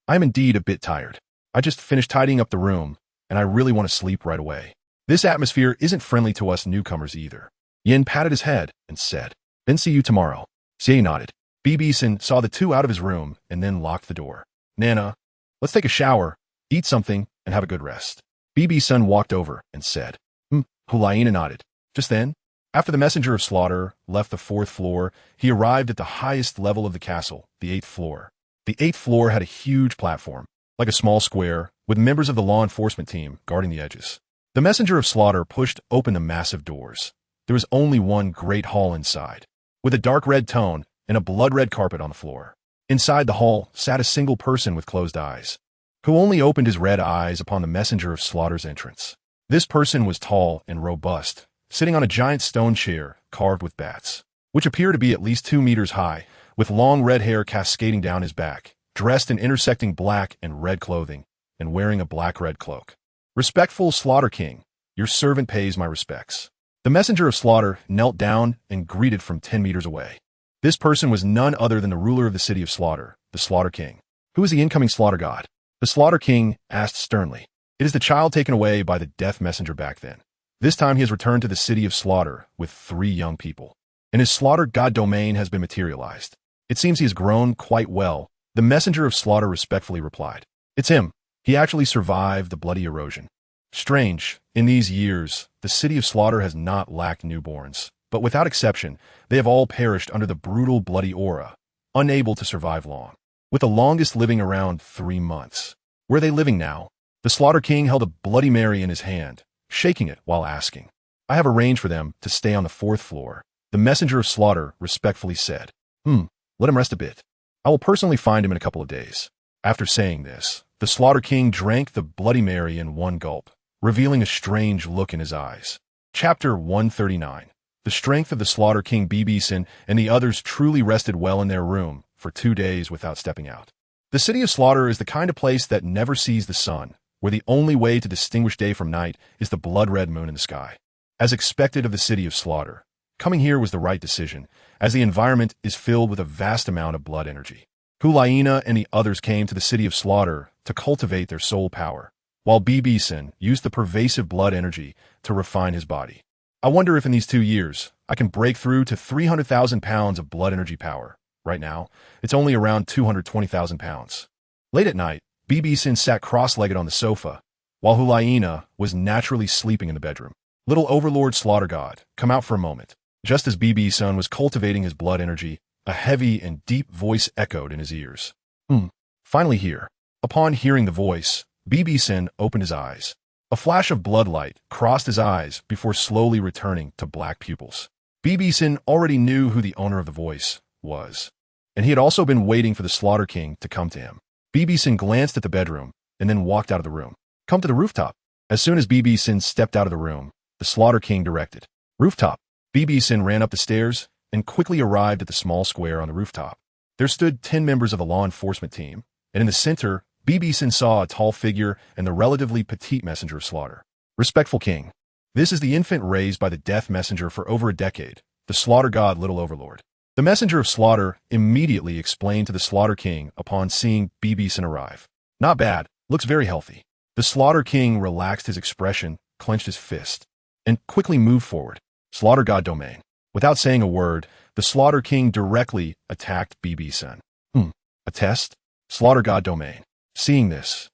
I am indeed a bit tired. I just finished tidying up the room, and I really want to sleep right away. This atmosphere isn't friendly to us newcomers either. Yin patted his head and said, Then see you tomorrow. Xiaoyu nodded. BibiSheng saw the 2 out of his room and then locked the door. Nana, let's take a shower, eat something, and have a good rest. BibiSheng walked over and said, Hulaina nodded. Just then, after the messenger of slaughter left the 4th floor, he arrived at the highest level of the castle, the 8th floor. The 8th floor had a huge platform, like a small square, with members of the law enforcement team guarding the edges. The messenger of slaughter pushed open the massive doors. There was only one great hall inside, with a dark red tone and a blood-red carpet on the floor. Inside the hall sat a single person with closed eyes, who only opened his red eyes upon the messenger of slaughter's entrance. This person was tall and robust, sitting on a giant stone chair carved with bats, which appeared to be at least 2 meters high, with long red hair cascading down his back, dressed in intersecting black and red clothing, and wearing a black-red cloak. Respectful Slaughter King, your servant pays my respects. The messenger of slaughter knelt down and greeted from 10 meters away. This person was none other than the ruler of the city of Slaughter, the Slaughter King. Who is the incoming slaughter god? The Slaughter King asked sternly. It is the child taken away by the death messenger back then. This time he has returned to the city of Slaughter with 3 young people, and his slaughter god domain has been materialized. It seems he has grown quite well. The messenger of slaughter respectfully replied. It's him. He actually survived the bloody erosion. Strange, in these years, the city of Slaughter has not lacked newborns, but without exception, they have all perished under the brutal bloody aura, unable to survive long, with the longest living around 3 months. Where are they living now? The Slaughter King held a Bloody Mary in his hand, shaking it while asking. I have arranged for them to stay on the 4th floor. The messenger of slaughter respectfully said. Let him rest a bit. I will personally find him in a couple of days. After saying this, the Slaughter King drank the Bloody Mary in one gulp, revealing a strange look in his eyes. Chapter 139. The strength of the Slaughter King BibiSheng and the others truly rested well in their room for 2 days without stepping out. The city of Slaughter is the kind of place that never sees the sun, where the only way to distinguish day from night is the blood-red moon in the sky. As expected of the city of Slaughter, coming here was the right decision, as the environment is filled with a vast amount of blood energy. Hulaina and the others came to the city of Slaughter to cultivate their soul power, while BibiSheng used the pervasive blood energy to refine his body. I wonder if in these 2 years, I can break through to 300,000 pounds of blood energy power. Right now, it's only around 220,000 pounds. Late at night, BibiSheng sat cross-legged on the sofa, while Hulaina was naturally sleeping in the bedroom. Little Overlord Slaughter God, come out for a moment. Just as BibiSheng was cultivating his blood energy, a heavy and deep voice echoed in his ears. Finally here. Upon hearing the voice, BibiSheng opened his eyes. A flash of bloodlight crossed his eyes before slowly returning to black pupils. BibiSheng already knew who the owner of the voice was, and he had also been waiting for the Slaughter King to come to him. BibiSheng glanced at the bedroom and then walked out of the room. Come to the rooftop. As soon as BibiSheng stepped out of the room, the Slaughter King directed. Rooftop. BibiSheng ran up the stairs and quickly arrived at the small square on the rooftop. There stood 10 members of the law enforcement team, and in the center, BibiSheng saw a tall figure and the relatively petite messenger of slaughter. Respectful King. This is the infant raised by the death messenger for over a decade, the slaughter god Little Overlord. The messenger of slaughter immediately explained to the Slaughter King upon seeing BibiSheng arrive. Not bad, looks very healthy. The Slaughter King relaxed his expression, clenched his fist, and quickly moved forward. Slaughter god domain. Without saying a word, the Slaughter King directly attacked BibiSheng. A test? Slaughter god domain. Seeing this,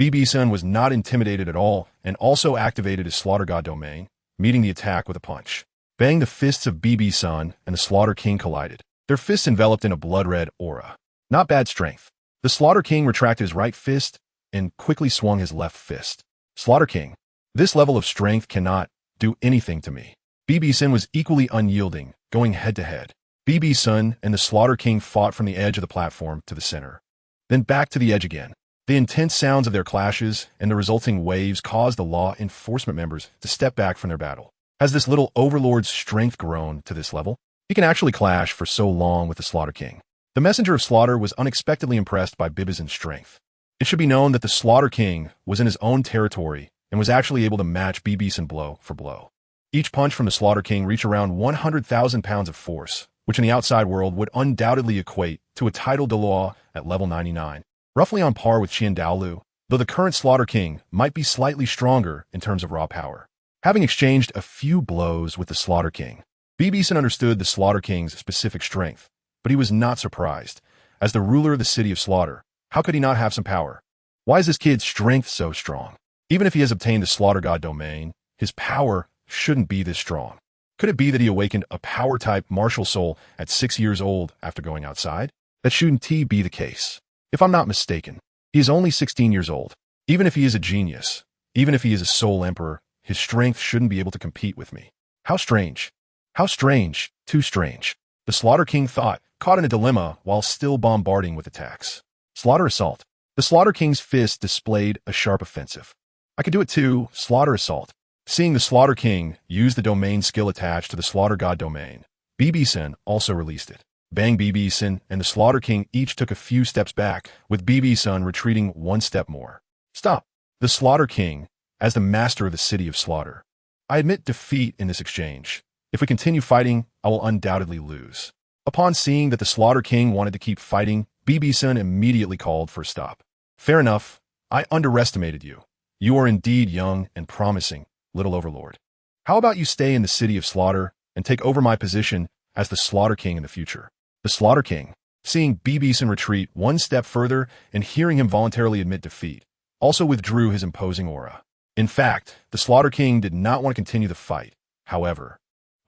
BibiSheng was not intimidated at all and also activated his Slaughter god domain, meeting the attack with a punch. Bang, the fists of BibiSheng and the Slaughter King collided, their fists enveloped in a blood-red aura. Not bad strength. The Slaughter King retracted his right fist and quickly swung his left fist. Slaughter King, this level of strength cannot do anything to me. BibiSheng was equally unyielding, going head-to-head. BibiSheng and the Slaughter King fought from the edge of the platform to the center, then back to the edge again. The intense sounds of their clashes and the resulting waves caused the law enforcement members to step back from their battle. Has this little overlord's strength grown to this level? He can actually clash for so long with the Slaughter King. The messenger of slaughter was unexpectedly impressed by BibiSheng's strength. It should be known that the Slaughter King was in his own territory and was actually able to match BibiSheng blow for blow. Each punch from the Slaughter King reached around 100,000 pounds of force, which in the outside world would undoubtedly equate to a title Douluo at level 99, roughly on par with Qian Dalu, though the current Slaughter King might be slightly stronger in terms of raw power. Having exchanged a few blows with the Slaughter King, BibiSheng understood the Slaughter King's specific strength, but he was not surprised. As the ruler of the city of Slaughter, how could he not have some power? Why is this kid's strength so strong? Even if he has obtained the Slaughter God domain, his power shouldn't be this strong. Could it be that he awakened a power-type martial soul at 6 years old after going outside? That shouldn't be the case. If I'm not mistaken, he is only 16 years old. Even if he is a genius, even if he is a soul emperor, his strength shouldn't be able to compete with me. How strange. How strange. Too strange. The Slaughter King thought, caught in a dilemma while still bombarding with attacks. Slaughter Assault. The Slaughter King's fist displayed a sharp offensive. I could do it too, Slaughter Assault. Seeing the Slaughter King use the domain skill attached to the Slaughter God domain, BibiSheng also released it. Bang! BibiSheng and the Slaughter King each took a few steps back, with BibiSheng retreating one step more. Stop. The Slaughter King, as the master of the City of Slaughter. I admit defeat in this exchange. If we continue fighting, I will undoubtedly lose. Upon seeing that the Slaughter King wanted to keep fighting, BibiSheng immediately called for a stop. Fair enough. I underestimated you. You are indeed young and promising, little overlord. How about you stay in the City of Slaughter and take over my position as the Slaughter King in the future? The Slaughter King, seeing BibiSheng retreat one step further and hearing him voluntarily admit defeat, also withdrew his imposing aura. In fact, the Slaughter King did not want to continue the fight. However,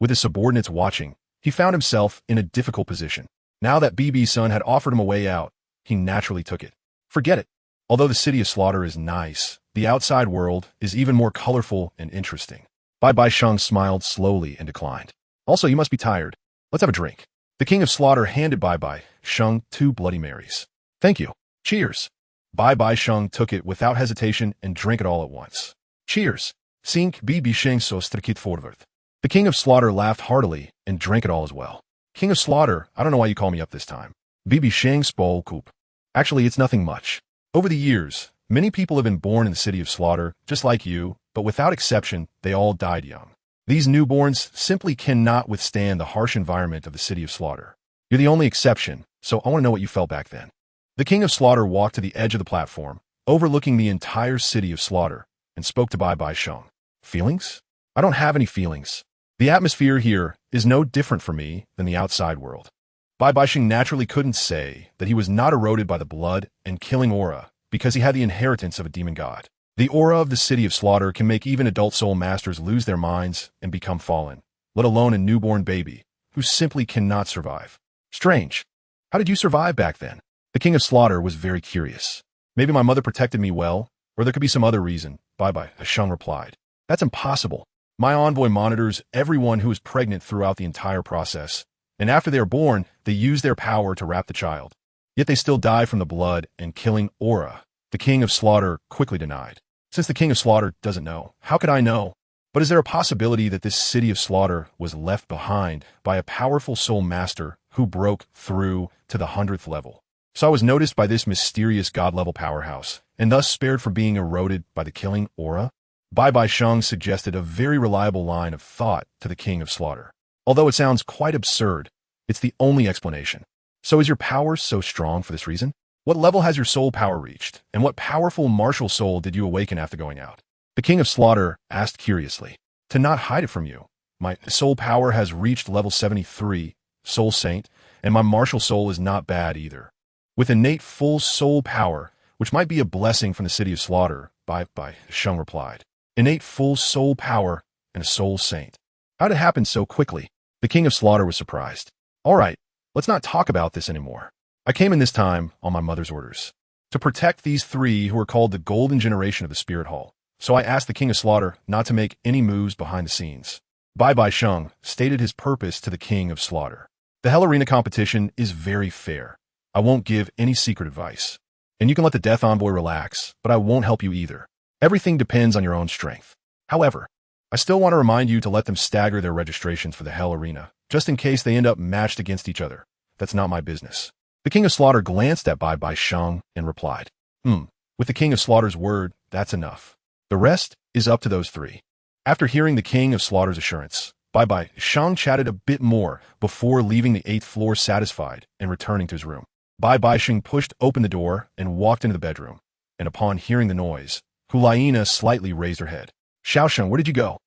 with his subordinates watching, he found himself in a difficult position. Now that BibiSheng had offered him a way out, he naturally took it. Forget it. Although the City of Slaughter is nice, the outside world is even more colorful and interesting. BibiSheng smiled slowly and declined. Also, you must be tired. Let's have a drink. The King of Slaughter handed BibiSheng 2 Bloody Marys. Thank you. Cheers. BibiSheng took it without hesitation and drank it all at once. Cheers. Sink BibiSheng so strikt forward. The King of Slaughter laughed heartily and drank it all as well. King of Slaughter, I don't know why you call me up this time. BibiSheng spol koop. Actually, it's nothing much. Over the years, many people have been born in the City of Slaughter, just like you, but without exception, they all died young. These newborns simply cannot withstand the harsh environment of the City of Slaughter. You're the only exception, so I want to know what you felt back then. The King of Slaughter walked to the edge of the platform, overlooking the entire City of Slaughter, and spoke to BibiSheng. Feelings? I don't have any feelings. The atmosphere here is no different for me than the outside world. BibiSheng naturally couldn't say that he was not eroded by the blood and killing aura because he had the inheritance of a demon god. The aura of the City of Slaughter can make even adult soul masters lose their minds and become fallen, let alone a newborn baby who simply cannot survive. Strange. How did you survive back then? The King of Slaughter was very curious. Maybe my mother protected me well, or there could be some other reason, BibiSheng replied. That's impossible. My envoy monitors everyone who is pregnant throughout the entire process, and after they are born, they use their power to wrap the child. Yet they still die from the blood and killing aura. The King of Slaughter quickly denied. Since the King of Slaughter doesn't know, how could I know? But is there a possibility that this City of Slaughter was left behind by a powerful soul master who broke through to the 100th level? So I was noticed by this mysterious god-level powerhouse, and thus spared from being eroded by the killing aura? BibiSheng suggested a very reliable line of thought to the King of Slaughter. Although it sounds quite absurd, it's the only explanation. So is your power so strong for this reason? What level has your soul power reached, and what powerful martial soul did you awaken after going out? The King of Slaughter asked curiously. To not hide it from you, my soul power has reached level 73, Soul Saint, and my martial soul is not bad either. With innate full soul power, which might be a blessing from the City of Slaughter, BibiSheng replied. Innate full soul power and a soul saint. How did it happen so quickly? The King of Slaughter was surprised. All right, let's not talk about this anymore. I came in this time on my mother's orders to protect these 3 who are called the Golden Generation of the Spirit Hall. So I asked the King of Slaughter not to make any moves behind the scenes. BibiSheng stated his purpose to the King of Slaughter. The Hell Arena competition is very fair. I won't give any secret advice. And you can let the Death Envoy relax, but I won't help you either. Everything depends on your own strength. However, I still want to remind you to let them stagger their registrations for the Hell Arena, just in case they end up matched against each other. That's not my business. The King of Slaughter glanced at BibiSheng and replied, With the King of Slaughter's word, that's enough. The rest is up to those 3. After hearing the King of Slaughter's assurance, BibiSheng chatted a bit more before leaving the 8th floor satisfied and returning to his room. BibiSheng pushed open the door and walked into the bedroom, and upon hearing the noise, Hulaina slightly raised her head. Xiaosheng, where did you go?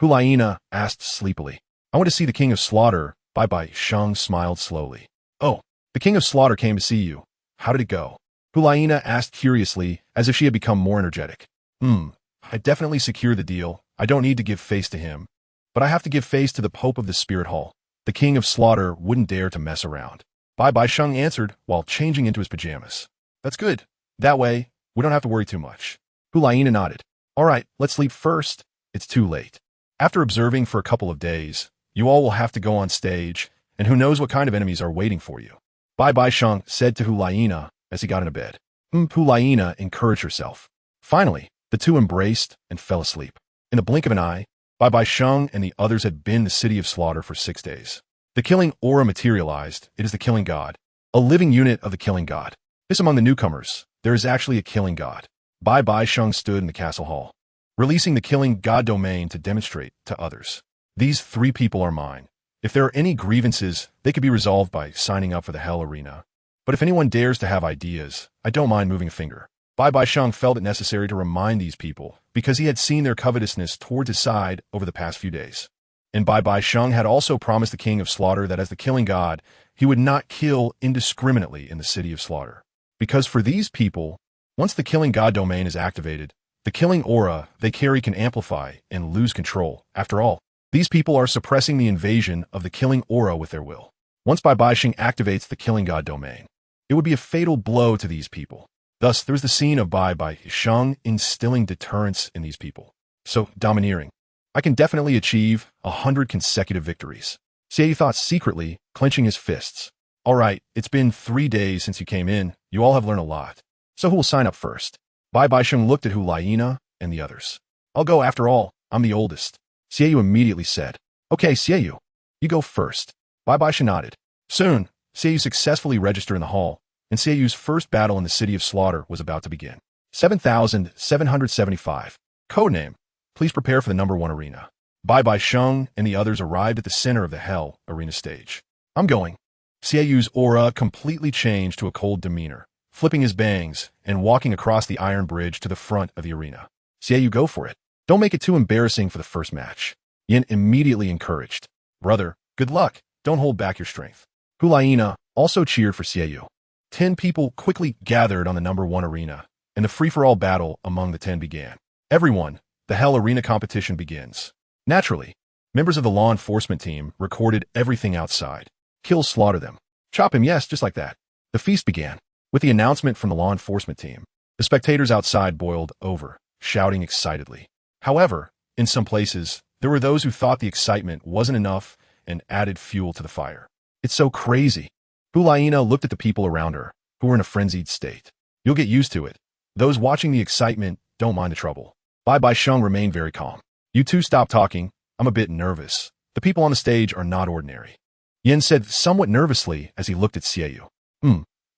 Hulaina asked sleepily. I went to see the King of Slaughter. BibiSheng smiled slowly. Oh, the King of Slaughter came to see you. How did it go? Hulaina asked curiously, as if she had become more energetic. I definitely secured the deal. I don't need to give face to him. But I have to give face to the Pope of the Spirit Hall. The King of Slaughter wouldn't dare to mess around. BibiSheng answered while changing into his pajamas. That's good. That way, we don't have to worry too much. Hulaina nodded. All right, let's sleep first. it's too late. After observing for a couple of days, you all will have to go on stage, and who knows what kind of enemies are waiting for you. BibiSheng said to Hulaina as he got into bed. Hulaina encouraged herself. Finally, the two embraced and fell asleep. In the blink of an eye, BibiSheng and the others had been the city of slaughter for 6 days. The killing aura materialized. It is the killing god, a living unit of the killing god. This among the newcomers, there is actually a killing god. BibiSheng stood in the castle hall, releasing the killing god domain to demonstrate to others. These 3 people are mine. If there are any grievances, they could be resolved by signing up for the Hell Arena. But if anyone dares to have ideas, I don't mind moving a finger. BibiSheng felt it necessary to remind these people because he had seen their covetousness towards his side over the past few days. And BibiSheng had also promised the king of slaughter that as the killing god, he would not kill indiscriminately in the city of slaughter. Because for these people, once the killing god domain is activated, the killing aura they carry can amplify and lose control. After all, these people are suppressing the invasion of the killing aura with their will. Once BibiSheng activates the killing god domain, it would be a fatal blow to these people. Thus, there was the scene of BibiSheng instilling deterrence in these people. So, domineering. I can definitely achieve 100 consecutive victories. Xiaoyu thought secretly, clenching his fists. All right, it's been 3 days since you came in. You all have learned a lot. So who will sign up first? BibiSheng looked at Hulaina and the others. I'll go after all. I'm the oldest. Xiaoyu immediately said. Okay, Xiaoyu. You go first. BibiSheng nodded. Soon, Xiaoyu successfully registered in the hall, and Xiaoyu's first battle in the city of slaughter was about to begin. 7,775. Codename. Please prepare for the number 1 arena. BibiSheng and the others arrived at the center of the Hell Arena stage. I'm going. Xiaoyu's aura completely changed to a cold demeanor, flipping his bangs and walking across the iron bridge to the front of the arena. Xiaoyu, go for it. Don't make it too embarrassing for the first match. Yin immediately encouraged. Brother, good luck. Don't hold back your strength. Hulaina also cheered for Xiaoyu. 10 people quickly gathered on the number 1 arena, and the free-for-all battle among the 10 began. Everyone, the Hell Arena competition begins. Naturally, members of the law enforcement team recorded everything outside. Kill, slaughter them. Chop him, yes, just like that. The feast began. With the announcement from the law enforcement team, the spectators outside boiled over, shouting excitedly. However, in some places, there were those who thought the excitement wasn't enough and added fuel to the fire. It's so crazy. Hulaina looked at the people around her, who were in a frenzied state. You'll get used to it. Those watching the excitement don't mind the trouble. BibiSheng remained very calm. You two stop talking. I'm a bit nervous. The people on the stage are not ordinary. Yin said somewhat nervously as he looked at Xiaoyu.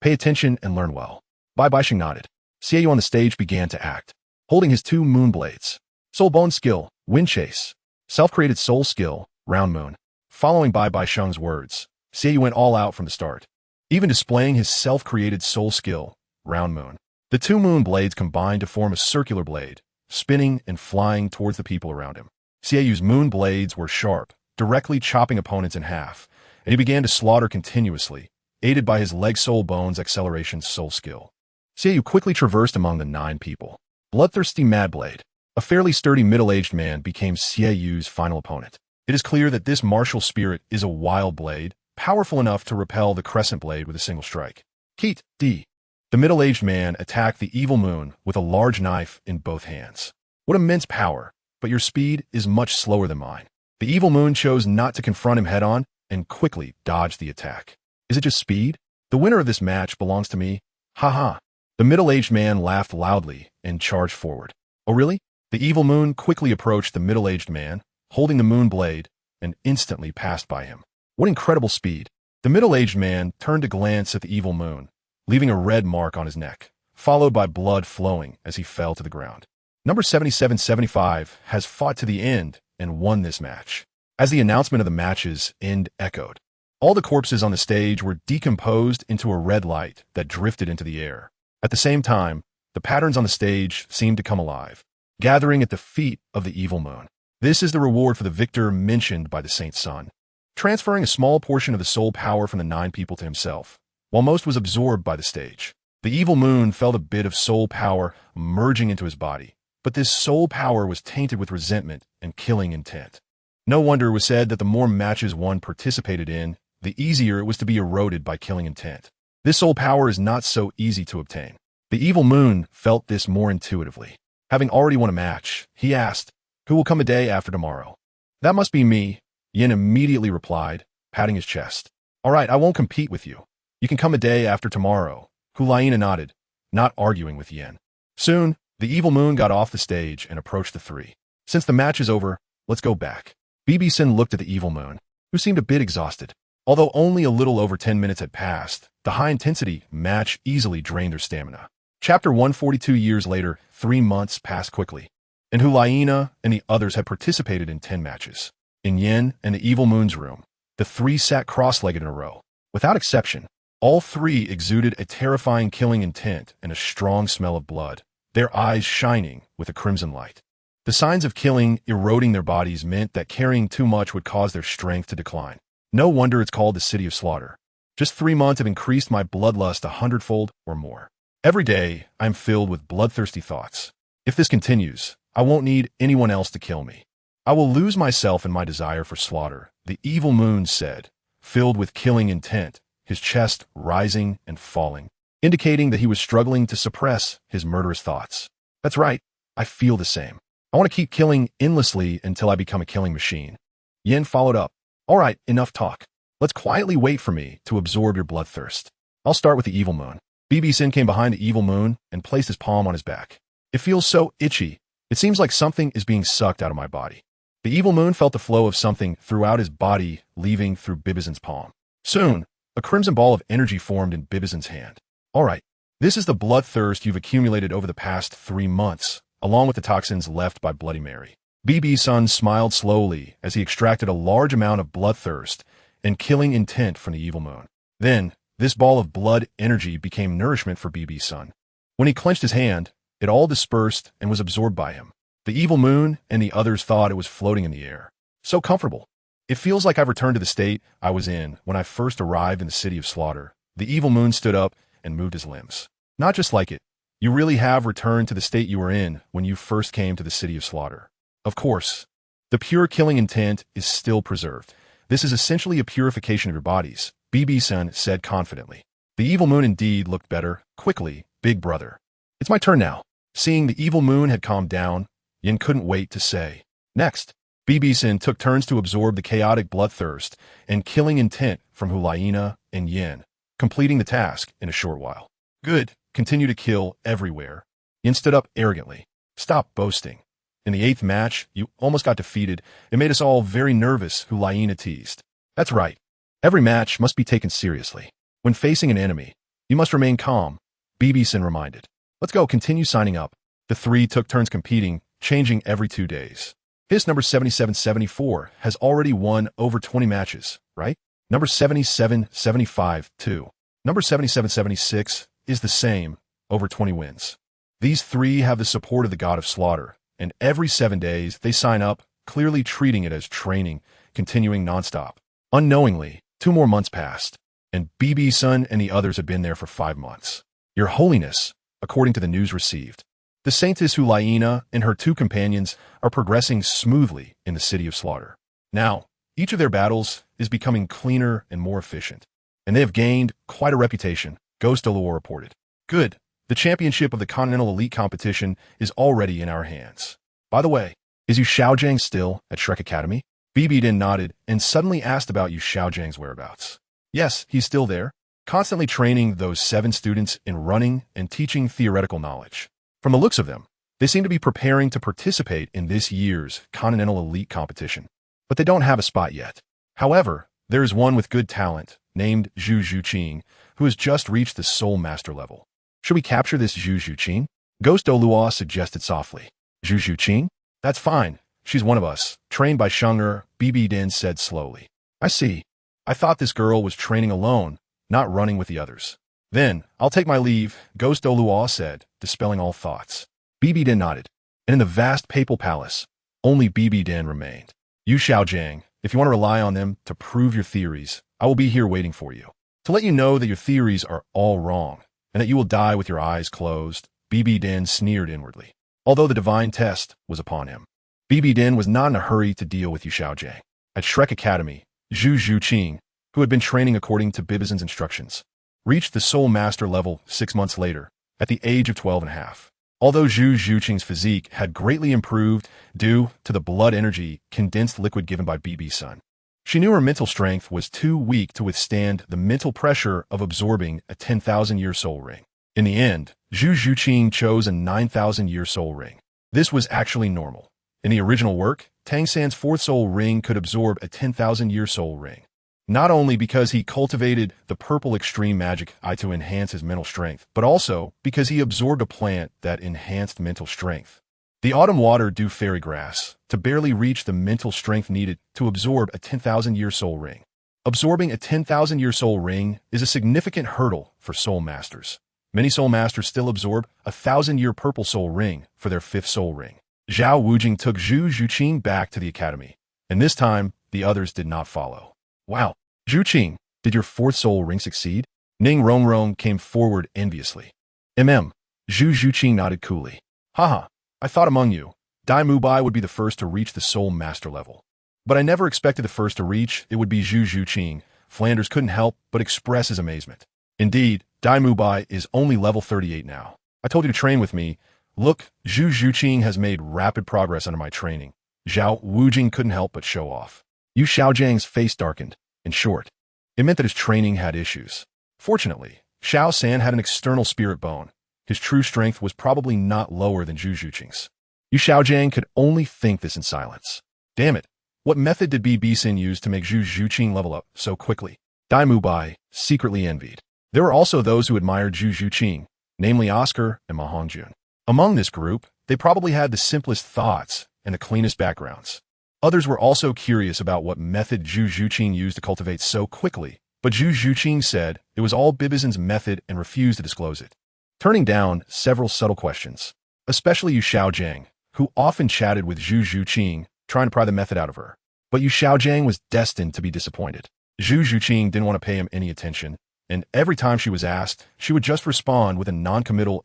Pay attention and learn well. BibiSheng nodded. Xiaoyu on the stage began to act, holding his 2 moon blades. Soul Bone skill, Wind Chase. Self-created soul skill, Round Moon. Following BibiSheng's words, Xiaoyu went all out from the start, even displaying his self-created soul skill, Round Moon. The 2 moon blades combined to form a circular blade, spinning and flying towards the people around him. Xiaoyu's moon blades were sharp, directly chopping opponents in half, and he began to slaughter continuously, aided by his leg soul bones acceleration soul skill. Xiaoyu quickly traversed among the 9 people. Bloodthirsty Madblade, a fairly sturdy middle-aged man, became Xiaoyu's final opponent. It is clear that this martial spirit is a wild blade, powerful enough to repel the crescent blade with a single strike. Keat, D. The middle-aged man attacked the evil moon with a large knife in both hands. What immense power, but your speed is much slower than mine. The evil moon chose not to confront him head-on and quickly dodged the attack. Is it just speed? The winner of this match belongs to me. Ha. The middle-aged man laughed loudly and charged forward. Oh really? The evil moon quickly approached the middle-aged man, holding the moon blade, and instantly passed by him. What incredible speed! The middle-aged man turned to glance at the evil moon, leaving a red mark on his neck, followed by blood flowing as he fell to the ground. Number 7775 has fought to the end and won this match. As the announcement of the match's end echoed, all the corpses on the stage were decomposed into a red light that drifted into the air. At the same time, the patterns on the stage seemed to come alive, gathering at the feet of the evil moon. This is the reward for the victor mentioned by the Saint Sun. Transferring a small portion of the soul power from the 9 people to himself, while most was absorbed by the stage. The evil moon felt a bit of soul power merging into his body, but this soul power was tainted with resentment and killing intent. No wonder it was said that the more matches one participated in, the easier it was to be eroded by killing intent. This soul power is not so easy to obtain. The evil moon felt this more intuitively. Having already won a match, he asked, Who will come a day after tomorrow? That must be me, Yin immediately replied, patting his chest. All right, I won't compete with you. You can come a day after tomorrow. Hulaina nodded, not arguing with Yin. Soon, the evil moon got off the stage and approached the three. Since the match is over, let's go back. BibiSheng looked at the evil moon, who seemed a bit exhausted. Although only a little over 10 minutes had passed, the high-intensity match easily drained their stamina. Chapter 142 years later, 3 months passed quickly, and Hulaina and the others had participated in 10 matches. In Yin and the evil moon's room, the three sat cross-legged in a row. Without exception, all three exuded a terrifying killing intent and a strong smell of blood, their eyes shining with a crimson light. The signs of killing eroding their bodies meant that carrying too much would cause their strength to decline. No wonder it's called the City of Slaughter. Just 3 months have increased my bloodlust 100-fold or more. Every day, I am filled with bloodthirsty thoughts. If this continues, I won't need anyone else to kill me. I will lose myself in my desire for slaughter, the evil moon said, filled with killing intent, his chest rising and falling, indicating that he was struggling to suppress his murderous thoughts. That's right, I feel the same. I want to keep killing endlessly until I become a killing machine. Yin followed up. All right, enough talk. Let's quietly wait for me to absorb your bloodthirst. I'll start with the evil moon. BibiSheng came behind the evil moon and placed his palm on his back. It feels so itchy. It seems like something is being sucked out of my body. The evil moon felt the flow of something throughout his body, leaving through BibiSheng's palm. Soon, a crimson ball of energy formed in BibiSheng's hand. All right, this is the bloodthirst you've accumulated over the past 3 months, along with the toxins left by Bloody Mary. BibiSheng smiled slowly as he extracted a large amount of bloodthirst and killing intent from the evil moon. Then, this ball of blood energy became nourishment for BibiSheng. When he clenched his hand, it all dispersed and was absorbed by him. The evil moon and the others thought it was floating in the air. So comfortable. It feels like I've returned to the state I was in when I first arrived in the City of Slaughter. The evil moon stood up and moved his limbs. Not just like it. You really have returned to the state you were in when you first came to the City of Slaughter. Of course, the pure killing intent is still preserved. This is essentially a purification of your bodies, BibiSheng said confidently. The evil moon indeed looked better. Quickly, big brother. It's my turn now. Seeing the evil moon had calmed down, Yin couldn't wait to say. Next, BibiSheng took turns to absorb the chaotic bloodthirst and killing intent from Hulaina and Yin, completing the task in a short while. Good, continue to kill everywhere. Yin stood up arrogantly. Stop boasting. In the 8th match, you almost got defeated. It made us all very nervous, Hulaina teased. That's right. Every match must be taken seriously. When facing an enemy, you must remain calm, BibiSheng reminded. Let's go, continue signing up. The three took turns competing, changing every 2 days. His number 7774 has already won over 20 matches, right? Number 7775 too. Number 7776 is the same, over 20 wins. These three have the support of the God of Slaughter, and every 7 days they sign up, clearly treating it as training, continuing nonstop. Unknowingly, 2 more months passed, and BibiSheng and the others had been there for 5 months. Your Holiness, according to the news received, the Saintess Hulaina and her 2 companions are progressing smoothly in the City of Slaughter. Now, each of their battles is becoming cleaner and more efficient, and they have gained quite a reputation, Douluo reported. Good. The championship of the Continental Elite competition is already in our hands. By the way, is Yu Xiaojiang still at Shrek Academy? BibiSheng nodded and suddenly asked about Yu Xiaojiang's whereabouts. Yes, he's still there, constantly training those 7 students in running and teaching theoretical knowledge. From the looks of them, they seem to be preparing to participate in this year's Continental Elite competition, but they don't have a spot yet. However, there is one with good talent, named Zhu Zhuqing, who has just reached the Soul Master level. Should we capture this Zhu Zhuqing? Douluo suggested softly. Zhu Zhuqing? That's fine. She's one of us, trained by Sheng'er, BibiSheng said slowly. I see. I thought this girl was training alone, not running with the others. Then, I'll take my leave, Douluo said, dispelling all thoughts. BibiSheng nodded, and in the vast papal palace, only BibiSheng remained. Yu Xiaojiang, if you want to rely on them to prove your theories, I will be here waiting for you. To let you know that your theories are all wrong, and that you will die with your eyes closed, BibiSheng sneered inwardly. Although the divine test was upon him, BibiSheng was not in a hurry to deal with Yu Xiaojiang. At Shrek Academy, Zhu Zhuqing, who had been training according to BibiSheng's instructions, reached the Soul Master level 6 months later, at the age of 12 and a half. Although Zhu Zhuqing's physique had greatly improved due to the blood energy condensed liquid given by BibiSheng, she knew her mental strength was too weak to withstand the mental pressure of absorbing a 10,000-year soul ring. In the end, Zhu Zhuqing chose a 9,000-year soul ring. This was actually normal. In the original work, Tang San's fourth soul ring could absorb a 10,000-year soul ring. Not only because he cultivated the purple extreme magic eye to enhance his mental strength, but also because he absorbed a plant that enhanced mental strength. The autumn water dew fairy grass, to barely reach the mental strength needed to absorb a 10,000-year soul ring. Absorbing a 10,000-year soul ring is a significant hurdle for soul masters. Many soul masters still absorb a 1,000-year purple soul ring for their fifth soul ring. Zhao Wujing took Zhu Zhuqing back to the academy, and this time, the others did not follow. Wow, Zhuqing, did your fourth soul ring succeed? Ning Rongrong came forward enviously. Zhu Zhuqing nodded coolly. Haha, I thought among you, Dai Mubai would be the first to reach the soul master level. But I never expected the first to reach it would be Zhu Zhuqing. Flanders couldn't help but express his amazement. Indeed, Dai Mubai is only level 38 now. I told you to train with me. Look, Zhu Zhuqing has made rapid progress under my training. Zhao Wujing couldn't help but show off. Yu Xiaojiang's face darkened. In short, it meant that his training had issues. Fortunately, Xiao San had an external spirit bone. His true strength was probably not lower than Zhu Zhuqing's. Yu Xiaojiang could only think this in silence. Damn it, what method did BibiSheng use to make Zhu Zhuqing level up so quickly? Dai Mubai secretly envied. There were also those who admired Zhu Zhuqing, namely Oscar and Ma Hongjun. Among this group, they probably had the simplest thoughts and the cleanest backgrounds. Others were also curious about what method Zhu Zhuqing used to cultivate so quickly, but Zhu Zhuqing said it was all BibiSheng's method and refused to disclose it, turning down several subtle questions, especially Yu Xiaojiang, who often chatted with Zhu Zhuqing, trying to pry the method out of her. But Yu Xiaojiang was destined to be disappointed. Zhu Zhuqing didn't want to pay him any attention, and every time she was asked, she would just respond with a non-committal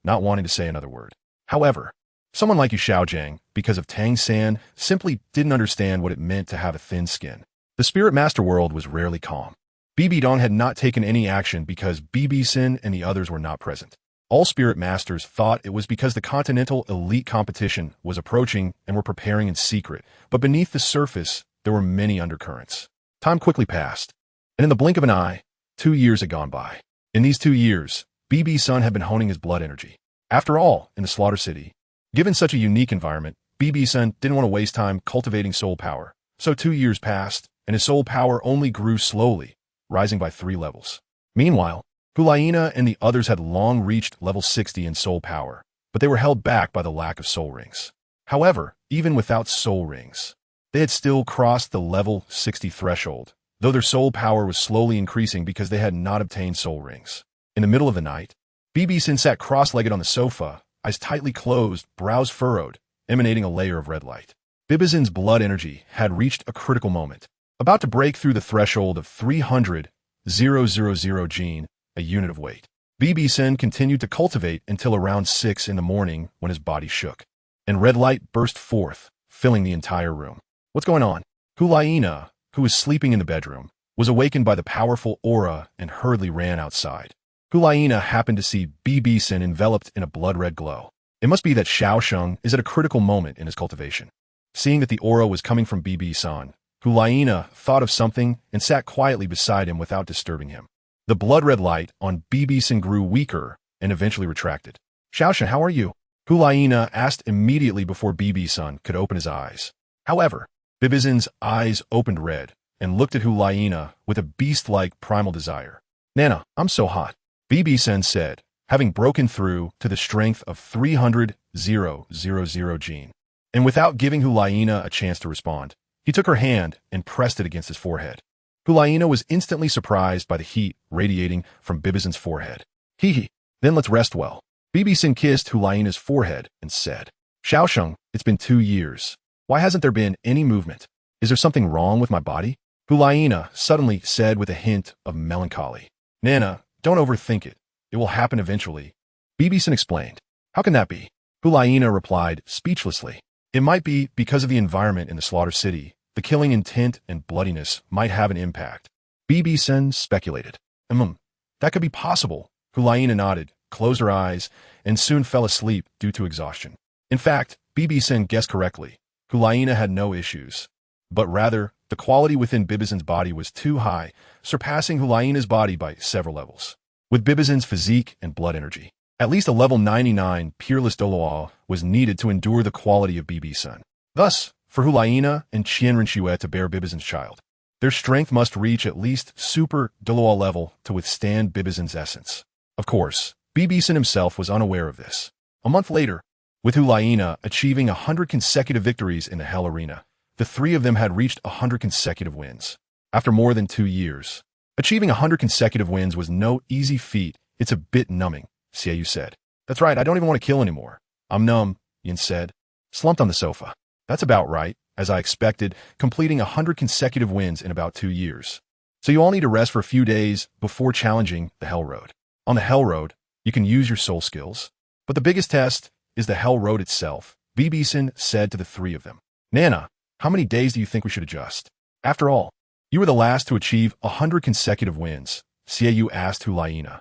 not wanting to say another word. However, someone like Yu Xiaojiang, because of Tang San, simply didn't understand what it meant to have a thin skin. The Spirit Master world was rarely calm. BibiDong had not taken any action because BibiSheng and the others were not present. All Spirit Masters thought it was because the Continental Elite competition was approaching and were preparing in secret, but beneath the surface, there were many undercurrents. Time quickly passed, and in the blink of an eye, 2 years had gone by. In these 2 years, BibiSheng had been honing his blood energy. After all, in the Slaughter City, given such a unique environment, BibiSheng didn't want to waste time cultivating soul power. So 2 years passed, and his soul power only grew slowly, rising by 3 levels. Meanwhile, Hulaina and the others had long reached level 60 in soul power, but they were held back by the lack of soul rings. However, even without soul rings, they had still crossed the level 60 threshold, though their soul power was slowly increasing because they had not obtained soul rings. In the middle of the night, BibiSheng sat cross-legged on the sofa, eyes tightly closed, brows furrowed, emanating a layer of red light. BibiSheng's blood energy had reached a critical moment, about to break through the threshold of 300,000 gene, a unit of weight. BibiSheng continued to cultivate until around 6 in the morning when his body shook, and red light burst forth, filling the entire room. What's going on? Hulaina, who was sleeping in the bedroom, was awakened by the powerful aura and hurriedly ran outside. Hulaina happened to see BibiSheng enveloped in a blood-red glow. It must be that Xiaosheng is at a critical moment in his cultivation. Seeing that the aura was coming from BibiSheng, Hulaina thought of something and sat quietly beside him without disturbing him. The blood-red light on BibiSheng grew weaker and eventually retracted. Xiaosheng, how are you? Hulaina asked immediately before BibiSheng could open his eyes. However, BibiSheng's eyes opened red and looked at Hulaina with a beast-like primal desire. Nana, I'm so hot, BibiSheng said, having broken through to the strength of 300,000 gene. And without giving Hulaina a chance to respond, he took her hand and pressed it against his forehead. Hulaina was instantly surprised by the heat radiating from BibiSheng's forehead. Hee, then let's rest well. BibiSheng kissed Hulaina's forehead and said, Xiaosheng, it's been 2 years. Why hasn't there been any movement? Is there something wrong with my body? Hulaina suddenly said with a hint of melancholy. Nana, don't overthink it. It will happen eventually. BibiSheng explained. How can that be? Hulaina replied speechlessly. It might be because of the environment in the Slaughter City. The killing intent and bloodiness might have an impact. BibiSheng speculated. That could be possible. Hulaina nodded, closed her eyes, and soon fell asleep due to exhaustion. In fact, BibiSheng guessed correctly. Hulaina had no issues. But rather, the quality within BibiSheng's body was too high, surpassing Hulaina's body by several levels. With BibiSheng's physique and blood energy, at least a level 99 peerless Douluo was needed to endure the quality of BibiSheng. Thus, for Hulaina and Renxue to bear BibiSheng's child, their strength must reach at least super Douluo level to withstand BibiSheng's essence. Of course, BibiSheng himself was unaware of this. A month later, with Hulaina achieving 100 consecutive victories in the Hell Arena, the three of them had reached 100 consecutive wins. After more than 2 years, achieving 100 consecutive wins was no easy feat. It's a bit numbing, Xiaoyu said. That's right, I don't even want to kill anymore. I'm numb, Yin said, slumped on the sofa. That's about right, as I expected, completing 100 consecutive wins in about 2 years. So you all need to rest for a few days before challenging the Hell Road. On the Hell Road, you can use your soul skills. But the biggest test is the Hell Road itself, BibiSheng said to the three of them. Nana, how many days do you think we should adjust? After all, you were the last to achieve 100 consecutive wins, Xiaoyu asked Hulaina.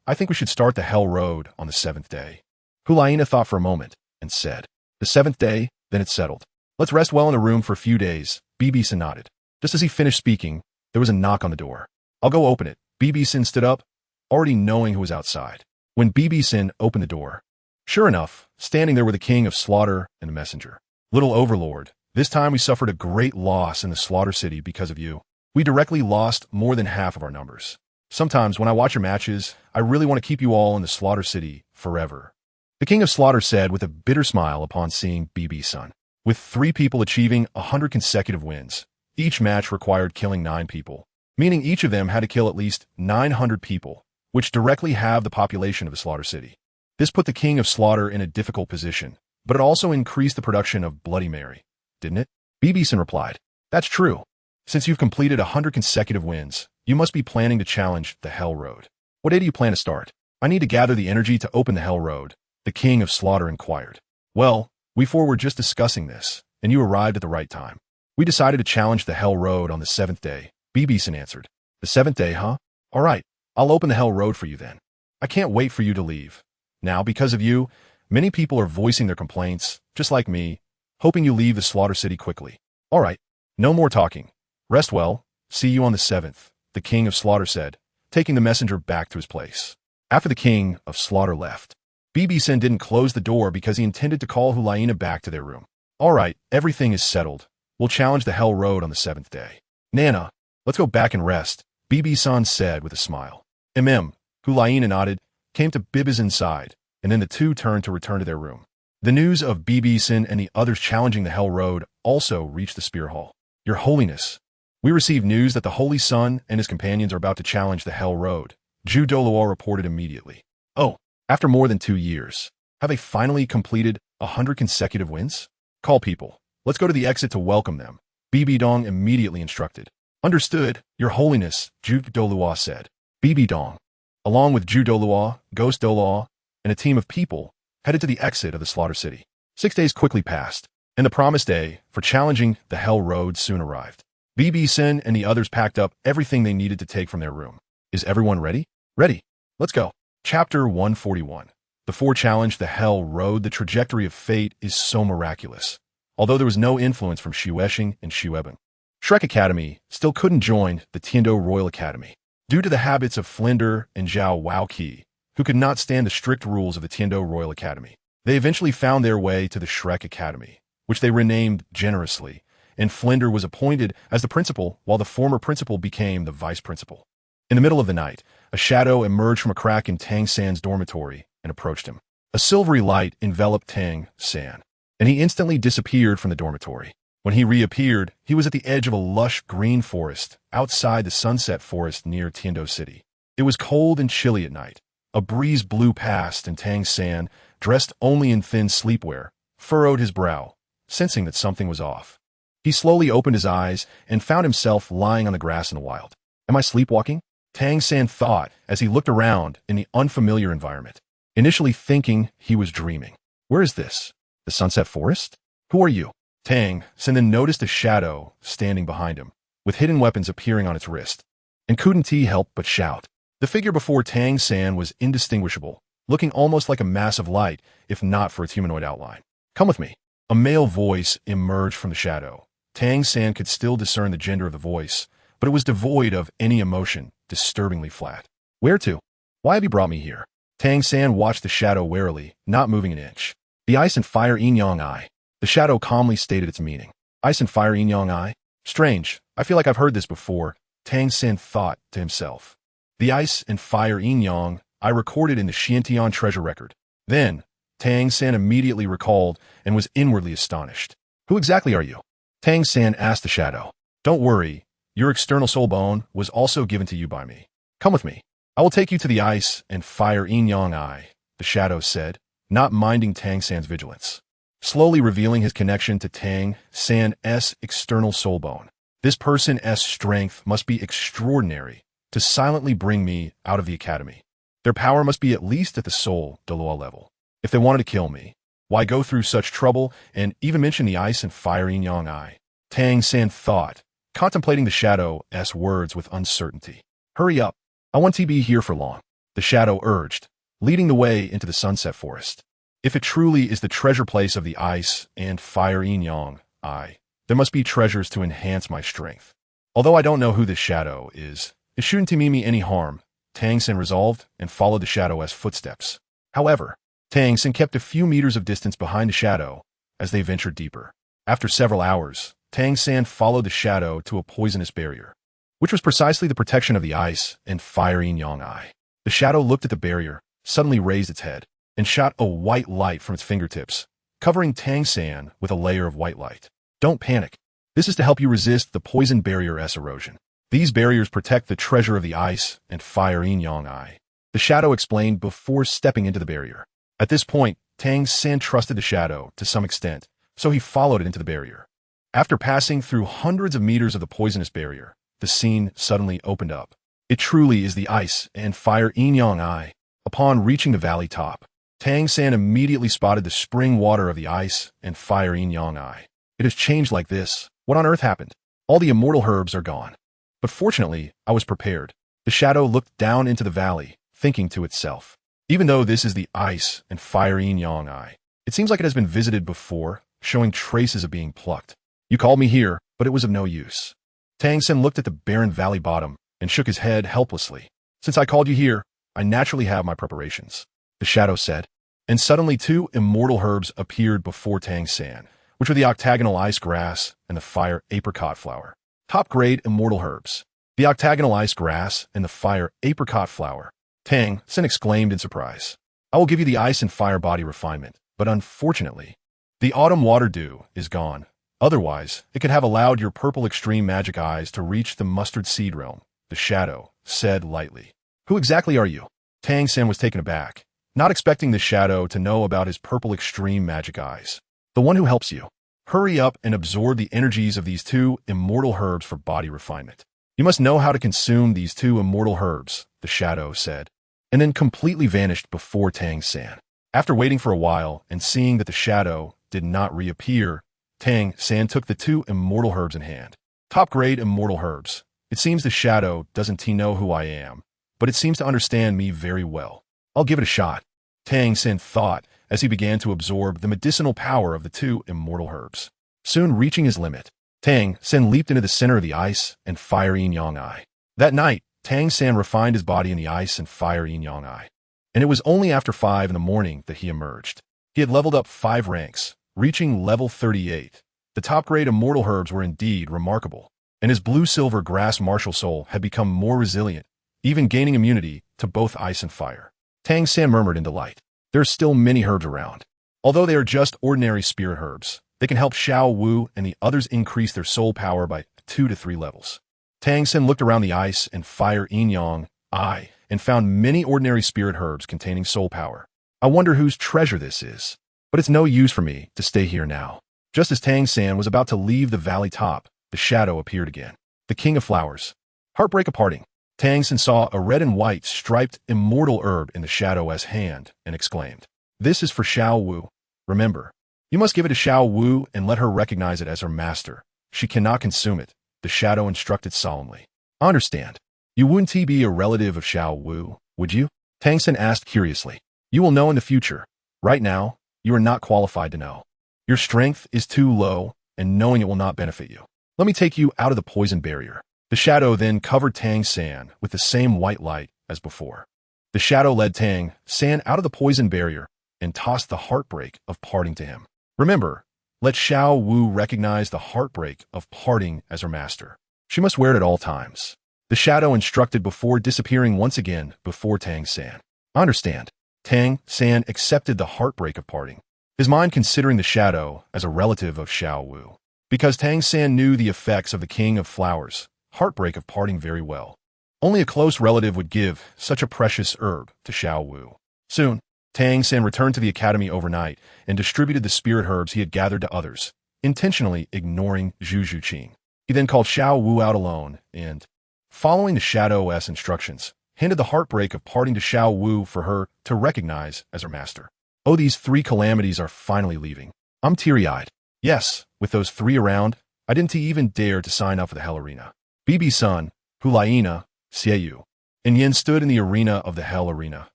I think we should start the Hell Road on the 7th day. Hulaina thought for a moment and said, the 7th day, then it's settled. Let's rest well in a room for a few days, BibiSheng nodded. Just as he finished speaking, there was a knock on the door. I'll go open it. BibiSheng stood up, already knowing who was outside. When BibiSheng opened the door, sure enough, standing there were the King of Slaughter and the messenger. Little Overlord, this time we suffered a great loss in the Slaughter City because of you. We directly lost more than half of our numbers. Sometimes when I watch your matches, I really want to keep you all in the Slaughter City forever. The King of Slaughter said with a bitter smile upon seeing BibiSheng. With 3 people achieving 100 consecutive wins, each match required killing 9 people, meaning each of them had to kill at least 900 people, which directly halved the population of the Slaughter City. This put the King of Slaughter in a difficult position, but it also increased the production of Bloody Mary, didn't it? BibiSheng replied, that's true. Since you've completed 100 consecutive wins, you must be planning to challenge the Hell Road. What day do you plan to start? I need to gather the energy to open the Hell Road, the King of Slaughter inquired. Well, we four were just discussing this, and you arrived at the right time. We decided to challenge the Hell Road on the 7th day, BibiSheng answered. The 7th day, huh? All right, I'll open the Hell Road for you then. I can't wait for you to leave. Now, because of you, many people are voicing their complaints, just like me, hoping you leave the Slaughter City quickly. All right, no more talking. Rest well. See you on the 7th, the King of Slaughter said, taking the messenger back to his place. After the King of Slaughter left, BibiSheng didn't close the door because he intended to call Hulaina back to their room. All right, everything is settled. We'll challenge the Hell Road on the 7th day. Nana, let's go back and rest, BibiSheng said with a smile. Hulaina nodded, came to BibiSheng's side, and then the two turned to return to their room. The news of BibiSheng and the others challenging the Hell Road also reached the Spear Hall. Your Holiness, we received news that the Holy Sun and his companions are about to challenge the Hell Road, Douluo reported immediately. Oh, after more than 2 years, have they finally completed 100 consecutive wins? Call people. Let's go to the exit to welcome them, BibiDong immediately instructed. Understood, Your Holiness, Douluo said. BibiDong, along with Douluo, Ghost Douluo, and a team of people, headed to the exit of the Slaughter City. 6 days quickly passed, and the promised day for challenging the Hell Road soon arrived. BibiSheng and the others packed up everything they needed to take from their room. Is everyone ready? Ready. Let's go. Chapter 141. Before challenge the Hell Road, the trajectory of fate is so miraculous. Although there was no influence from Xuesheng and Xueben, Shrek Academy still couldn't join the Tiando Royal Academy due to the habits of Flinder and Zhao Waoqi, who could not stand the strict rules of the Tiando Royal Academy. They eventually found their way to the Shrek Academy, which they renamed generously, and Flinder was appointed as the principal while the former principal became the vice principal. In the middle of the night, a shadow emerged from a crack in Tang San's dormitory and approached him. A silvery light enveloped Tang San, and he instantly disappeared from the dormitory. When he reappeared, he was at the edge of a lush green forest outside the Sunset Forest near Tiando City. It was cold and chilly at night. A breeze blew past, and Tang San, dressed only in thin sleepwear, furrowed his brow, sensing that something was off. He slowly opened his eyes and found himself lying on the grass in the wild. Am I sleepwalking? Tang San thought as he looked around in the unfamiliar environment, initially thinking he was dreaming. Where is this? The Sunset Forest? Who are you? Tang San then noticed a shadow standing behind him, with hidden weapons appearing on its wrist, and couldn't he help but shout. The figure before Tang San was indistinguishable, looking almost like a mass of light, if not for its humanoid outline. Come with me. A male voice emerged from the shadow. Tang San could still discern the gender of the voice, but it was devoid of any emotion, disturbingly flat. Where to? Why have you brought me here? Tang San watched the shadow warily, not moving an inch. The ice and fire yin yang eye. The shadow calmly stated its meaning. Ice and fire yin yang eye? Strange. I feel like I've heard this before, Tang San thought to himself. The ice and fire yin yang I recorded in the Xiantian treasure record. Then, Tang San immediately recalled and was inwardly astonished. Who exactly are you? Tang San asked the shadow. Don't worry, your external soul bone was also given to you by me. Come with me. I will take you to the ice and fire yin yang eye, the shadow said, not minding Tang San's vigilance, slowly revealing his connection to Tang San's external soul bone. This person's strength must be extraordinary to silently bring me out of the academy. Their power must be at least at the soul Douluo level. If they wanted to kill me, why go through such trouble and even mention the ice and fire yin yang eye? Tang San thought, contemplating the shadow's words with uncertainty. Hurry up. I won't be here for long, the shadow urged, leading the way into the sunset forest. If it truly is the treasure place of the ice and fire yin yang eye, there must be treasures to enhance my strength. Although I don't know who this shadow is, it shouldn't mean me any harm, Tang San resolved and followed the shadow's footsteps. However, Tang San kept a few meters of distance behind the shadow as they ventured deeper. After several hours, Tang San followed the shadow to a poisonous barrier, which was precisely the protection of the ice and fire yin yang eye. The shadow looked at the barrier, suddenly raised its head, and shot a white light from its fingertips, covering Tang San with a layer of white light. Don't panic. This is to help you resist the poison barrier's erosion. These barriers protect the treasure of the ice and fire yin yang eye, the shadow explained before stepping into the barrier. At this point, Tang San trusted the shadow to some extent, so he followed it into the barrier. After passing through hundreds of meters of the poisonous barrier, the scene suddenly opened up. It truly is the ice and fire yin yang eye. Upon reaching the valley top, Tang San immediately spotted the spring water of the ice and fire yin yang eye. It has changed like this. What on earth happened? All the immortal herbs are gone. But fortunately, I was prepared. The shadow looked down into the valley, thinking to itself. Even though this is the ice and fire yin yang eye, it seems like it has been visited before, showing traces of being plucked. You called me here, but it was of no use. Tang San looked at the barren valley bottom and shook his head helplessly. Since I called you here, I naturally have my preparations, the shadow said. And suddenly 2 immortal herbs appeared before Tang San, which were the octagonal ice grass and the fire apricot flower. Top-grade immortal herbs. The octagonal ice grass and the fire apricot flower. Tang San exclaimed in surprise. I will give you the ice and fire body refinement, but unfortunately, the autumn water dew is gone. Otherwise, it could have allowed your purple extreme magic eyes to reach the mustard seed realm, the shadow said lightly. Who exactly are you? Tang San was taken aback, not expecting the shadow to know about his purple extreme magic eyes. The one who helps you. Hurry up and absorb the energies of these 2 immortal herbs for body refinement. You must know how to consume these 2 immortal herbs, the shadow said, and then completely vanished before Tang San. After waiting for a while and seeing that the shadow did not reappear, Tang San took the 2 immortal herbs in hand. Top-grade immortal herbs. It seems the shadow doesn't know who I am, but it seems to understand me very well. I'll give it a shot, Tang San thought as he began to absorb the medicinal power of the 2 immortal herbs. Soon reaching his limit, Tang San leaped into the center of the ice and fire yin yang eye. That night, Tang San refined his body in the ice and fire yin yang eye, and it was only after 5 in the morning that he emerged. He had leveled up 5 ranks, reaching level 38. The top-grade immortal herbs were indeed remarkable, and his blue-silver grass martial soul had become more resilient, even gaining immunity to both ice and fire. Tang San murmured in delight. There are still many herbs around. Although they are just ordinary spirit herbs, they can help Xiao Wu and the others increase their soul power by 2 to 3 levels. Tang San looked around the ice and fire yin yang eye and found many ordinary spirit herbs containing soul power. I wonder whose treasure this is. But it's no use for me to stay here now. Just as Tang San was about to leave the valley top, the shadow appeared again. The King of Flowers. Heartbreak parting. Tang San saw a red and white striped immortal herb in the shadow's hand and exclaimed, This is for Xiao Wu. Remember, you must give it to Xiao Wu and let her recognize it as her master. She cannot consume it, the shadow instructed solemnly. I understand. You wouldn't be a relative of Xiao Wu, would you? Tang San asked curiously. You will know in the future. Right now, you are not qualified to know. Your strength is too low, and knowing it will not benefit you. Let me take you out of the poison barrier. The shadow then covered Tang San with the same white light as before. The shadow led Tang San out of the poison barrier and tossed the heartbreak of parting to him. Remember, let Xiao Wu recognize the heartbreak of parting as her master. She must wear it at all times. The shadow instructed before disappearing once again before Tang San. I understand. Tang San accepted the heartbreak of parting, his mind considering the shadow as a relative of Xiao Wu. Because Tang San knew the effects of the King of Flowers, heartbreak of parting very well. Only a close relative would give such a precious herb to Xiao Wu. Soon, Tang San returned to the academy overnight and distributed the spirit herbs he had gathered to others, intentionally ignoring Zhu Zhuqing. He then called Xiao Wu out alone and, following the Shadow's instructions, handed the heartbreak of parting to Xiao Wu for her to recognize as her master. Oh, these 3 calamities are finally leaving. I'm teary-eyed. Yes, with those 3 around, I didn't even dare to sign up for the Hell Arena. BibiSheng, Hulaina, Xieyu, and Yin stood in the arena of the Hell Arena,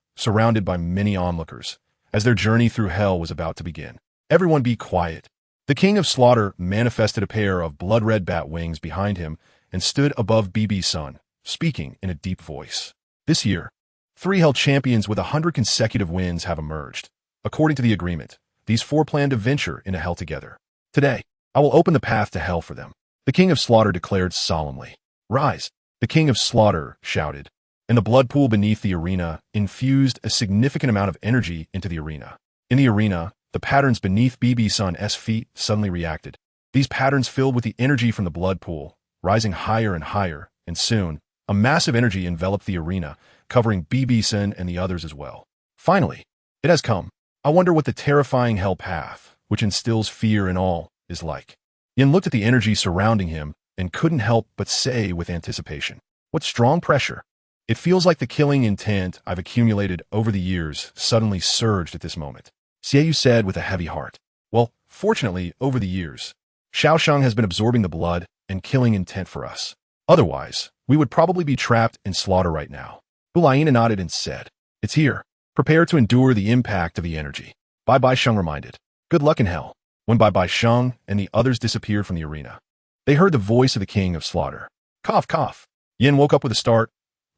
surrounded by many onlookers, as their journey through hell was about to begin. Everyone be quiet. The King of Slaughter manifested a pair of blood-red bat wings behind him and stood above BibiSheng, speaking in a deep voice. This year, 3 Hell champions with 100 consecutive wins have emerged. According to the agreement, these 4 plan to venture into Hell together. Today, I will open the path to Hell for them. The King of Slaughter declared solemnly. Rise! The King of Slaughter shouted, and the blood pool beneath the arena infused a significant amount of energy into the arena. In the arena, the patterns beneath BibiSheng's feet suddenly reacted. These patterns filled with the energy from the blood pool, rising higher and higher, and soon, a massive energy enveloped the arena, covering BibiSheng and the others as well. Finally, it has come. I wonder what the terrifying hell path, which instills fear in all, is like. Yin looked at the energy surrounding him and couldn't help but say with anticipation, what strong pressure. It feels like the killing intent I've accumulated over the years suddenly surged at this moment. Xieyu said with a heavy heart. Well, fortunately, over the years, Shaoshang has been absorbing the blood and killing intent for us. Otherwise, we would probably be trapped in slaughter right now. Hulaina nodded and said, it's here. Prepare to endure the impact of the energy. BibiSheng reminded. Good luck in hell. When BibiSheng and the others disappeared from the arena, they heard the voice of the King of Slaughter. Cough, cough. Yin woke up with a start,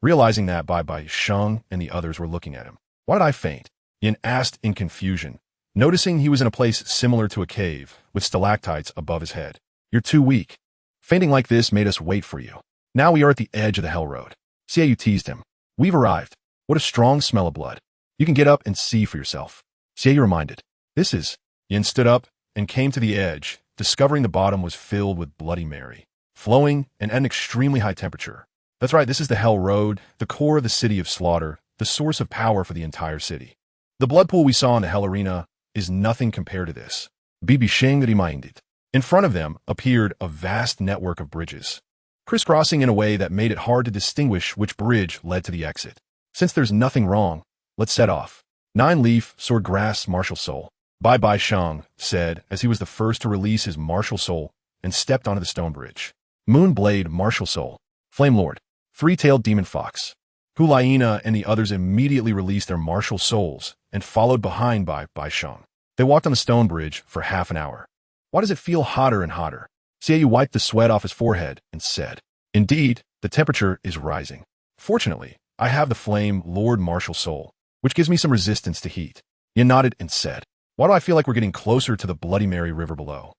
realizing that BibiSheng and the others were looking at him. Why did I faint? Yin asked in confusion, noticing he was in a place similar to a cave, with stalactites above his head. You're too weak. Fainting like this made us wait for you. Now we are at the edge of the Hell Road. Xieyu teased him. We've arrived. What a strong smell of blood. You can get up and see for yourself. Xieyu reminded. This is... Yin stood up and came to the edge, discovering the bottom was filled with Bloody Mary, flowing and at an extremely high temperature. That's right, this is the Hell Road, the core of the city of Slaughter, the source of power for the entire city. The blood pool we saw in the Hell Arena is nothing compared to this. BibiSheng reminded. In front of them appeared a vast network of bridges, crisscrossing in a way that made it hard to distinguish which bridge led to the exit. Since there's nothing wrong, let's set off. 9-leaf, swordgrass, martial soul. BibiSheng said as he was the first to release his martial soul and stepped onto the stone bridge. Moonblade, martial soul. Flame Lord, 3-tailed demon fox. Hulaina and the others immediately released their martial souls and followed behind BibiSheng. They walked on the stone bridge for half an hour. Why does it feel hotter and hotter? Xieyu wiped the sweat off his forehead and said, indeed, the temperature is rising. Fortunately, I have the Flame Lord martial soul, which gives me some resistance to heat. Yin nodded and said, why do I feel like we're getting closer to the Bloody Mary River below?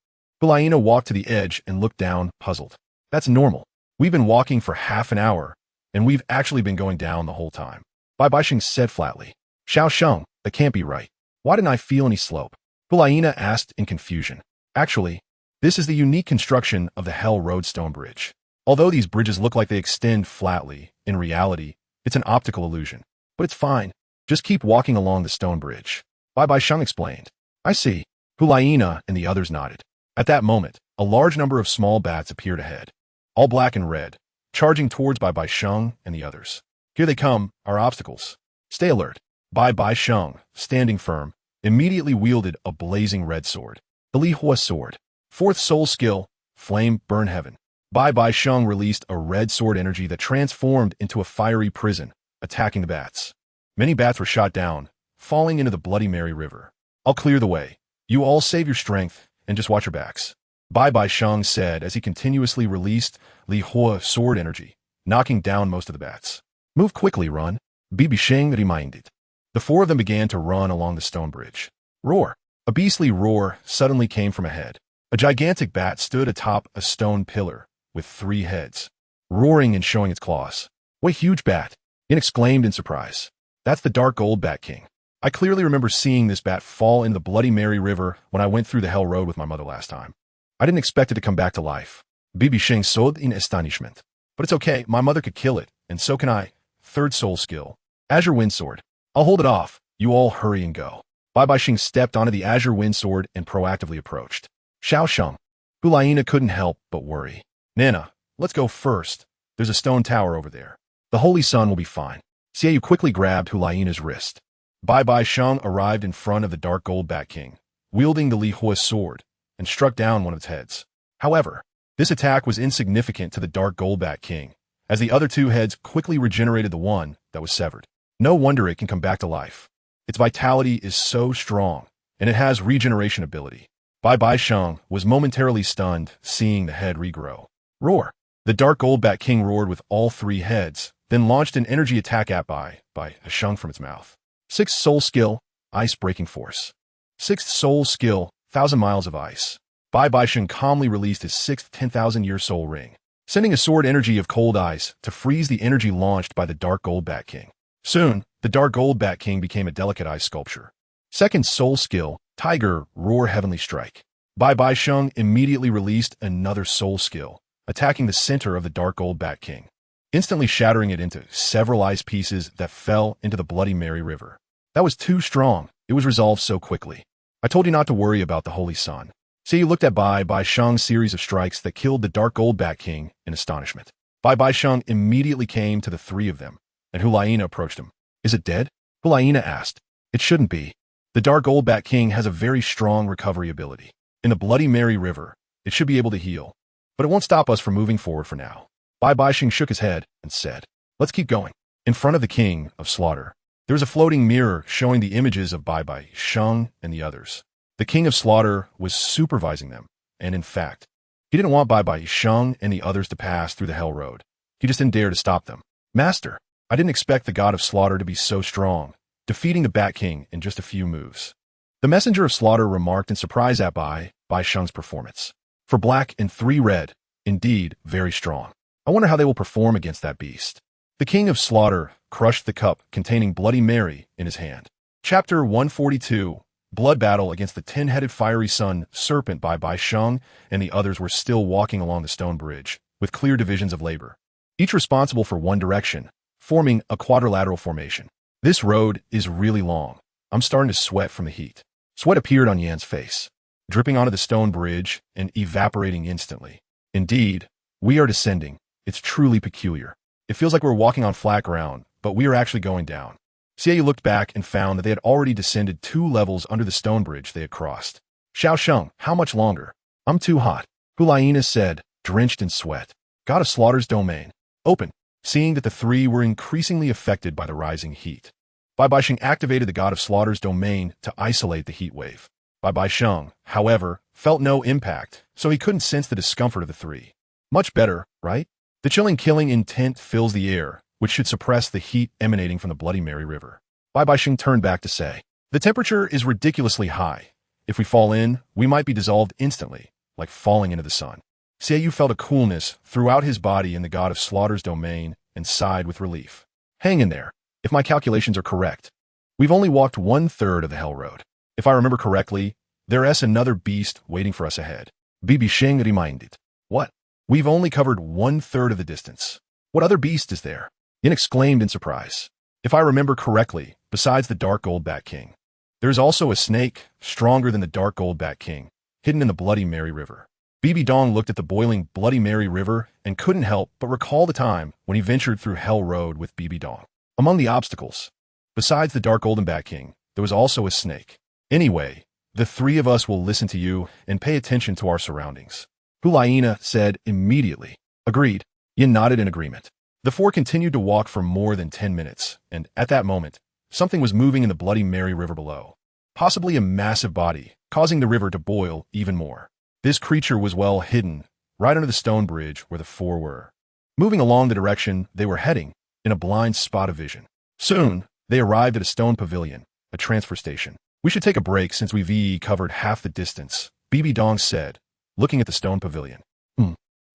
Hulaina walked to the edge and looked down, puzzled. That's normal. We've been walking for half an hour, and we've actually been going down the whole time. BibiSheng said flatly. Shaoshang, that can't be right. Why didn't I feel any slope? Hulaina asked in confusion. Actually, this is the unique construction of the Hell Road Stone Bridge. Although these bridges look like they extend flatly, in reality, it's an optical illusion. But it's fine. Just keep walking along the stone bridge. BibiSheng explained. I see. Hulaina and the others nodded. At that moment, a large number of small bats appeared ahead, all black and red, charging towards BibiSheng and the others. Here they come, our obstacles. Stay alert. BibiSheng, standing firm, immediately wielded a blazing red sword. The Li Hua sword. 4th soul skill, Flame Burn Heaven. BibiSheng released a red sword energy that transformed into a fiery prison, attacking the bats. Many bats were shot down, falling into the Bloody Mary River. I'll clear the way. You all save your strength and just watch your backs. BibiSheng said as he continuously released Li Hua sword energy, knocking down most of the bats. Move quickly, run. BibiSheng reminded. The four of them began to run along the stone bridge. Roar! A beastly roar suddenly came from ahead. A gigantic bat stood atop a stone pillar with 3 heads, roaring and showing its claws. What a huge bat! Yin exclaimed in surprise. That's the Dark Gold Bat King. I clearly remember seeing this bat fall into the Bloody Mary River when I went through the Hell Road with my mother last time. I didn't expect it to come back to life. BibiSheng sold in astonishment. But it's okay, my mother could kill it, and so can I. 3rd soul skill. Azure Windsword. I'll hold it off. You all hurry and go. BibiSheng stepped onto the Azure Windsword and proactively approached. Xiao Sheng. Hulaina couldn't help but worry. Nana, let's go first. There's a stone tower over there. The Holy Sun will be fine. Xiaoyu quickly grabbed Hulaina's wrist. BibiSheng arrived in front of the Dark Gold Bat King, wielding the Li Hua sword, and struck down one of its heads. However, this attack was insignificant to the Dark Gold Bat King, as the other 2 heads quickly regenerated the one that was severed. No wonder it can come back to life. Its vitality is so strong, and it has regeneration ability. BibiSheng was momentarily stunned, seeing the head regrow. Roar! The Dark Gold Bat King roared with all 3 heads, then launched an energy attack at BibiSheng from its mouth. 6th soul skill, Ice Breaking Force. 6th soul skill, 1,000 miles of ice. BibiSheng calmly released his 6th 10,000-year soul ring, sending a sword energy of cold ice to freeze the energy launched by the Dark Gold Bat King. Soon, the Dark Gold Bat King became a delicate ice sculpture. 2nd soul skill, Tiger Roar Heavenly Strike. BibiSheng immediately released another soul skill, attacking the center of the Dark Gold Bat King, instantly shattering it into several ice pieces that fell into the Bloody Mary River. That was too strong. It was resolved so quickly. I told you not to worry about the Holy Sun. So you looked at BibiSheng's series of strikes that killed the Dark Gold Bat King in astonishment. BibiSheng immediately came to the 3 of them, and Hulaina approached him. Is it dead? Hulaina asked. It shouldn't be. The Dark Gold Bat King has a very strong recovery ability. In the Bloody Mary River, it should be able to heal, but it won't stop us from moving forward for now. BibiSheng shook his head and said, let's keep going. In front of the King of Slaughter, there was a floating mirror showing the images of BibiSheng and the others. The King of Slaughter was supervising them, and in fact, he didn't want BibiSheng and the others to pass through the Hell Road. He just didn't dare to stop them. Master, I didn't expect the God of Slaughter to be so strong, defeating the Bat King in just a few moves. The Messenger of Slaughter remarked in surprise at BibiSheng's performance. For black and 3 red, indeed, very strong. I wonder how they will perform against that beast. The King of Slaughter crushed the cup containing Bloody Mary in his hand. Chapter 142, Blood Battle against the 10-headed fiery sun serpent. BibiSheng and the others were still walking along the stone bridge, with clear divisions of labor, each responsible for one direction, forming a quadrilateral formation. This road is really long. I'm starting to sweat from the heat. Sweat appeared on Yan's face, dripping onto the stone bridge and evaporating instantly. Indeed, we are descending. It's truly peculiar. It feels like we're walking on flat ground, but we are actually going down. Xiaoyu looked back and found that they had already descended 2 levels under the stone bridge they had crossed. Xiao Sheng, how much longer? I'm too hot. Hulaina said, drenched in sweat. God of Slaughter's domain. Open. Seeing that the 3 were increasingly affected by the rising heat, BibiSheng activated the God of Slaughter's domain to isolate the heat wave. BibiSheng, however, felt no impact, so he couldn't sense the discomfort of the 3. Much better, right? The chilling killing intent fills the air, which should suppress the heat emanating from the Bloody Mary River. BibiSheng turned back to say, the temperature is ridiculously high. If we fall in, we might be dissolved instantly, like falling into the sun. Xiaoyu felt a coolness throughout his body in the God of Slaughter's domain and sighed with relief. Hang in there. If my calculations are correct, we've only walked 1/3 of the Hell Road. If I remember correctly, there's another beast waiting for us ahead. BibiSheng reminded. What? We've only covered 1/3 of the distance. What other beast is there? Yin exclaimed in surprise. If I remember correctly, besides the Dark Gold Bat King, there's also a snake stronger than the Dark Gold Bat King, hidden in the Bloody Mary River. BibiDong looked at the boiling Bloody Mary River and couldn't help but recall the time when he ventured through Hell Road with BibiDong. Among the obstacles, besides the Dark Golden Bat King, there was also a snake. Anyway, the 3 of us will listen to you and pay attention to our surroundings. Hulaina said immediately. Agreed. Yin nodded in agreement. The 4 continued to walk for more than 10 minutes, and at that moment, something was moving in the Bloody Mary River below. Possibly a massive body, causing the river to boil even more. This creature was well hidden, right under the stone bridge where the four were. Moving along the direction they were heading, in a blind spot of vision. Soon, they arrived at a stone pavilion, a transfer station. We should take a break since we've covered half the distance, BibiDong said, looking at the stone pavilion.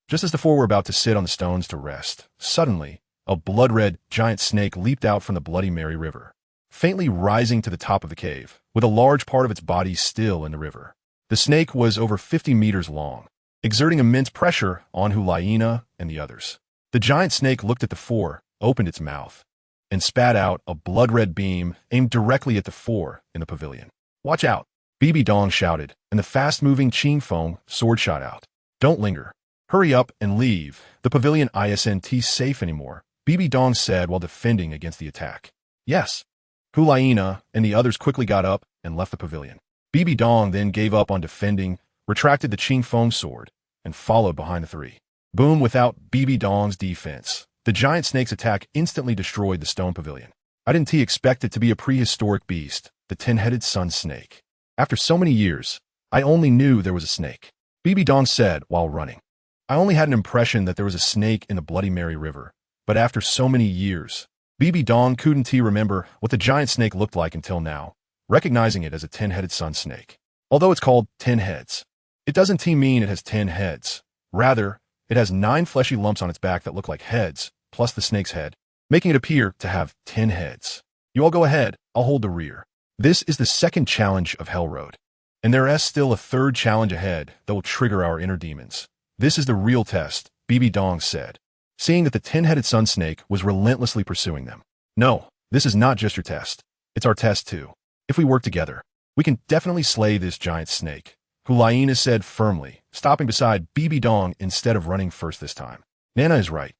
Just as the four were about to sit on the stones to rest, suddenly, a blood-red giant snake leaped out from the Bloody Mary River, faintly rising to the top of the cave, with a large part of its body still in the river. The snake was over 50 meters long, exerting immense pressure on Hulaina and the others. The giant snake looked at the four, opened its mouth, and spat out a blood-red beam aimed directly at the four in the pavilion. "Watch out!" BibiDong shouted, and the fast-moving Qingfeng sword shot out. "Don't linger. Hurry up and leave. The pavilion isn't safe anymore," BibiDong said while defending against the attack. "Yes." Hulaina and the others quickly got up and left the pavilion. BibiDong then gave up on defending, retracted the Qingfeng sword, and followed behind the three. Boom! Without BibiDong's defense, the giant snake's attack instantly destroyed the stone pavilion. I didn't expect it to be a prehistoric beast, the 10-headed sun snake. After so many years, I only knew there was a snake, BibiDong said while running. I only had an impression that there was a snake in the Bloody Mary River, but after so many years, BibiDong couldn't remember what the giant snake looked like until now, recognizing it as a 10-headed sun snake. Although it's called 10 heads, it doesn't mean it has 10 heads. Rather, it has 9 fleshy lumps on its back that look like heads, plus the snake's head, making it appear to have 10 heads. You all go ahead, I'll hold the rear. This is the second challenge of Hell Road, and there is still a third challenge ahead that will trigger our inner demons. This is the real test, BibiDong said, seeing that the 10-headed sun snake was relentlessly pursuing them. No, this is not just your test. It's our test too. If we work together, we can definitely slay this giant snake, Hulaina said firmly, stopping beside BibiDong instead of running first this time. Nana is right.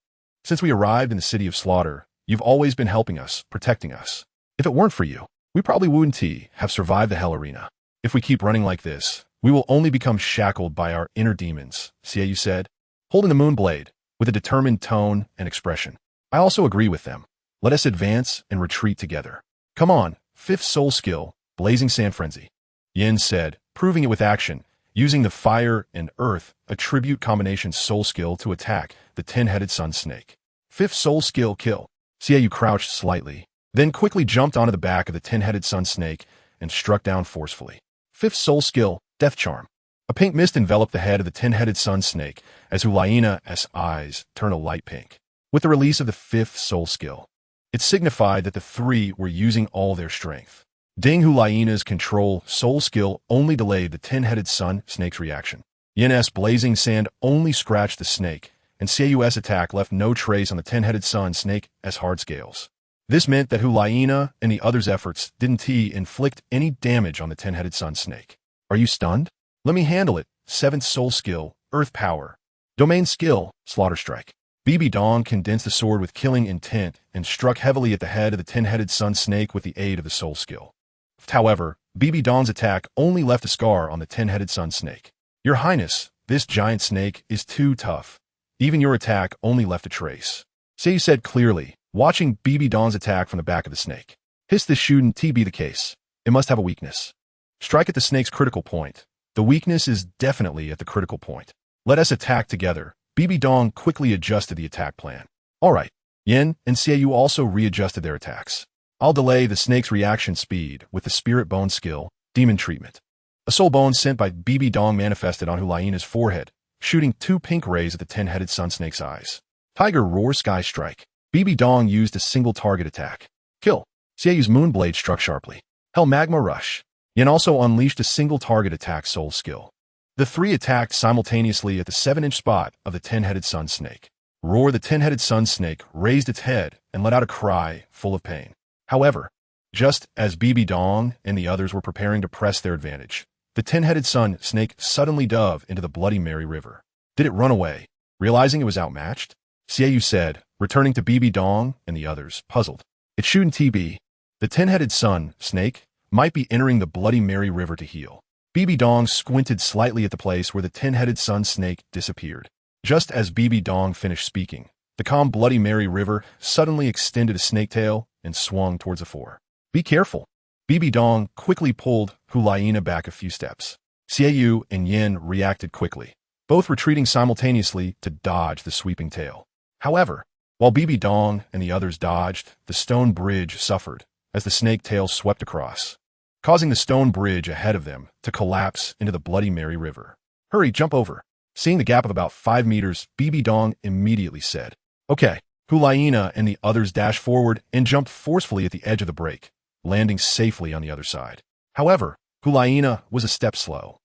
Since we arrived in the city of slaughter, you've always been helping us, protecting us. If it weren't for you, we probably wouldn't have survived the Hell Arena. If we keep running like this, we will only become shackled by our inner demons, Xiaoyu said, holding the moon blade, with a determined tone and expression. I also agree with them. Let us advance and retreat together. Come on, 5th soul skill, Blazing Sand Frenzy, Yin said, proving it with action, using the fire and earth attribute combination soul skill to attack the 10-headed sun snake. 5th soul skill kill. Xiaoyu crouched slightly, then quickly jumped onto the back of the 10-headed sun snake and struck down forcefully. 5th soul skill, Death Charm. A pink mist enveloped the head of the 10-headed sun snake as Hulaina's eyes turned a light pink. With the release of the 5th soul skill, it signified that the three were using all their strength. Ding Hulaina's control soul skill only delayed the 10-headed sun snake's reaction. Yin's blazing sand only scratched the snake, and Xiaoyu's attack left no trace on the 10-headed sun snake as hard scales. This meant that Hulaina and the others' efforts didn't inflict any damage on the 10-headed sun snake. Are you stunned? Let me handle it. 7th soul skill, Earth Power. Domain skill, Slaughter Strike. BibiDong condensed the sword with killing intent and struck heavily at the head of the 10-headed sun snake with the aid of the soul skill. However, BibiDong's attack only left a scar on the 10-headed sun snake. Your Highness, this giant snake is too tough. Even your attack only left a trace, Xiaoyu said clearly, watching BibiDong's attack from the back of the snake. This shouldn't be the case. It must have a weakness. Strike at the snake's critical point. The weakness is definitely at the critical point. Let us attack together. BibiDong quickly adjusted the attack plan. All right. Yin and Xiaoyu also readjusted their attacks. I'll delay the snake's reaction speed with the Spirit Bone skill, Demon Treatment. A soul bone sent by BibiDong manifested on Hulaina's forehead, shooting 2 pink rays at the 10-headed sun snake's eyes. Tiger Roar Sky Strike. BibiDong used a single target attack. Kill. Xiaoyu's Moonblade struck sharply. Hell Magma Rush. Yin also unleashed a single target attack soul skill. The three attacked simultaneously at the 7-inch spot of the 10-headed sun snake. Roar. The 10-headed sun snake raised its head and let out a cry full of pain. However, just as BibiDong and the others were preparing to press their advantage, the 10-headed sun snake suddenly dove into the Bloody Mary River. Did it run away, realizing it was outmatched? Xiaoyu said, returning to BibiDong and the others, puzzled. It shouldn't be. The 10-headed sun snake might be entering the Bloody Mary River to heal. BibiDong squinted slightly at the place where the 10-headed sun snake disappeared. Just as BibiDong finished speaking, the calm Bloody Mary River suddenly extended a snake tail and swung towards the four. Be careful. Bibi Dong quickly pulled Hulaina back a few steps. Xiaoyu and Yin reacted quickly, both retreating simultaneously to dodge the sweeping tail. However, while Bibi Dong and the others dodged, the stone bridge suffered as the snake tail swept across, causing the stone bridge ahead of them to collapse into the Bloody Mary River. Hurry, jump over. Seeing the gap of about 5 meters, Bibi Dong immediately said, Okay. Hulaina and the others dashed forward and jumped forcefully at the edge of the break, landing safely on the other side. However, Hulaina was a step slow.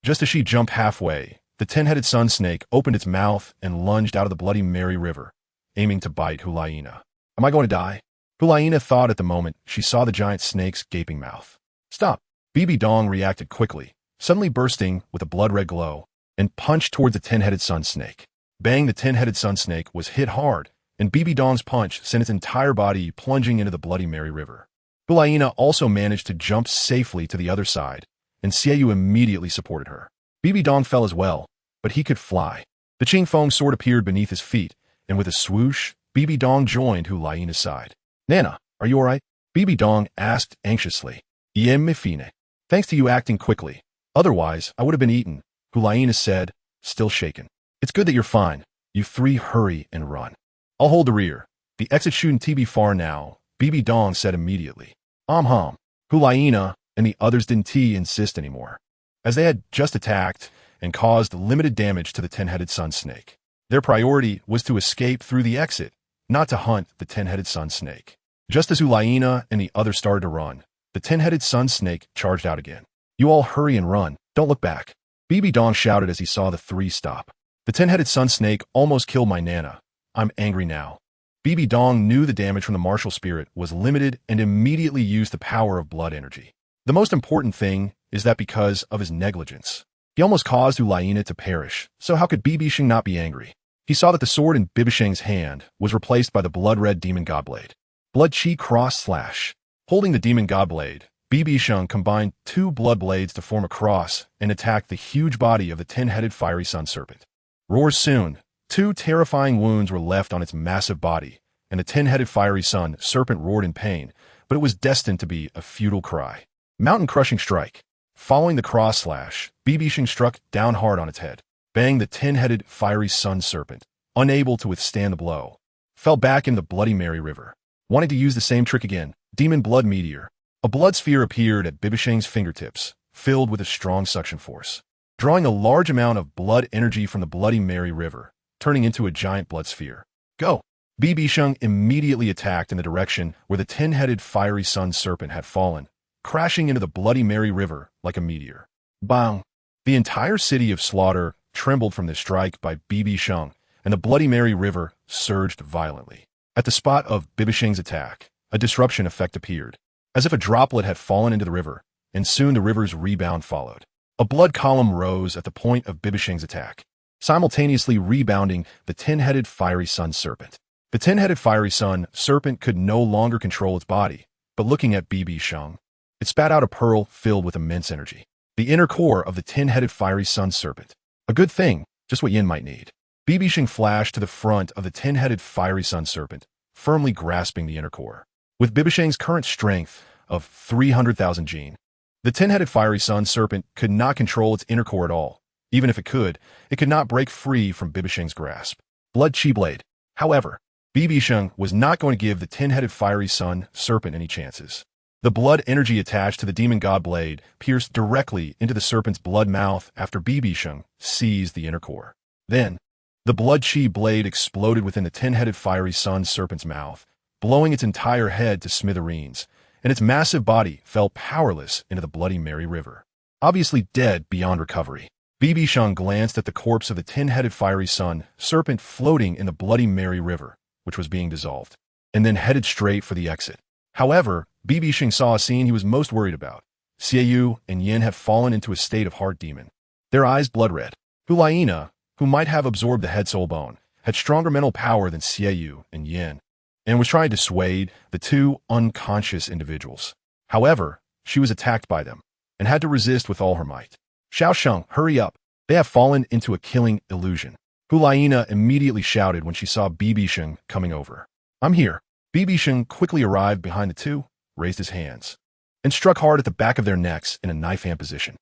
Just as she jumped halfway, the 10-headed sun snake opened its mouth and lunged out of the Bloody Mary River, aiming to bite Hulaina. Am I going to die? Hulaina thought at the moment she saw the giant snake's gaping mouth. Stop! Bibi Dong reacted quickly, suddenly bursting with a blood-red glow, and punched towards the 10-headed sun snake. Bang! The 10-headed sun snake was hit hard, and Bibi Dong's punch sent its entire body plunging into the Bloody Mary River. Hulaina also managed to jump safely to the other side, and Xiaoyu immediately supported her. Bibi Dong fell as well, but he could fly. The Qingfeng sword appeared beneath his feet, and with a swoosh, Bibi Dong joined Hulaina's side. Nana, are you alright? Bibi Dong asked anxiously. Yen me fine. Thanks to you acting quickly. Otherwise, I would have been eaten, Hulaina said, still shaken. It's good that you're fine. You three hurry and run. I'll hold the rear. The exit shouldn't be far now, Bibi Dong said immediately. Hulaina and the others didn't insist anymore, as they had just attacked and caused limited damage to the 10-headed sun snake. Their priority was to escape through the exit, not to hunt the 10-headed sun snake. Just as Hulaina and the others started to run, the 10-headed sun snake charged out again. You all hurry and run, don't look back, Bibi Dong shouted as he saw the three stop. The 10-headed sun snake almost killed my Nana. I'm angry now. Bibi Dong knew the damage from the martial spirit was limited and immediately used the power of blood energy. The most important thing is that because of his negligence, he almost caused Hulaina to perish, so how could BibiSheng not be angry? He saw that the sword in BibiSheng's hand was replaced by the blood-red demon godblade. Blood Chi cross/. Holding the demon godblade, BibiSheng combined 2 blood blades to form a cross and attacked the huge body of the 10-headed fiery sun serpent. Roars soon. 2 terrifying wounds were left on its massive body, and the 10-headed fiery sun serpent roared in pain, but it was destined to be a futile cry. Mountain-crushing strike. Following the cross/, BibiSheng struck down hard on its head. Bang! The 10-headed fiery sun serpent, unable to withstand the blow, fell back in the Bloody Mary River. Wanting to use the same trick again, Demon Blood Meteor. A blood sphere appeared at BibiSheng's fingertips, filled with a strong suction force, drawing a large amount of blood energy from the Bloody Mary River, turning into a giant blood sphere. Go! BibiSheng immediately attacked in the direction where the 10-headed fiery sun serpent had fallen, crashing into the Bloody Mary River like a meteor. Bang! The entire city of Slaughter trembled from this strike by BibiSheng, and the Bloody Mary River surged violently. At the spot of BibiSheng's attack, a disruption effect appeared, as if a droplet had fallen into the river, and soon the river's rebound followed. A blood column rose at the point of BibiSheng's attack, simultaneously rebounding the 10-headed fiery sun serpent. The 10-headed fiery sun serpent could no longer control its body, but looking at BibiSheng, it spat out a pearl filled with immense energy. The inner core of the 10-headed fiery sun serpent. A good thing, just what Yin might need. BibiSheng flashed to the front of the 10-headed fiery sun serpent, firmly grasping the inner core. With BibiSheng's current strength of 300,000 gene, the 10-headed fiery sun serpent could not control its inner core at all. Even if it could not break free from BibiSheng's grasp. Blood Chi Blade. However, BibiSheng was not going to give the 10-headed fiery sun serpent any chances. The blood energy attached to the demon god blade pierced directly into the serpent's blood mouth after BibiSheng seized the inner core. Then, the blood chi blade exploded within the 10-headed fiery sun serpent's mouth, blowing its entire head to smithereens, and its massive body fell powerless into the Bloody Mary River. Obviously dead beyond recovery. BibiSheng glanced at the corpse of the 10-headed fiery sun serpent floating in the Bloody Mary River, which was being dissolved, and then headed straight for the exit. However, BibiSheng saw a scene he was most worried about. Xiaoyu and Yin had fallen into a state of heart demon, their eyes blood red. Hulaina, who might have absorbed the head soul bone, had stronger mental power than Xiaoyu and Yin, and was trying to dissuade the 2 unconscious individuals. However, she was attacked by them, and had to resist with all her might. Xiaosheng, hurry up. They have fallen into a killing illusion. Hulaina immediately shouted when she saw BibiSheng coming over. I'm here. BibiSheng quickly arrived behind the 2, raised his hands and struck hard at the back of their necks in a knife-hand position.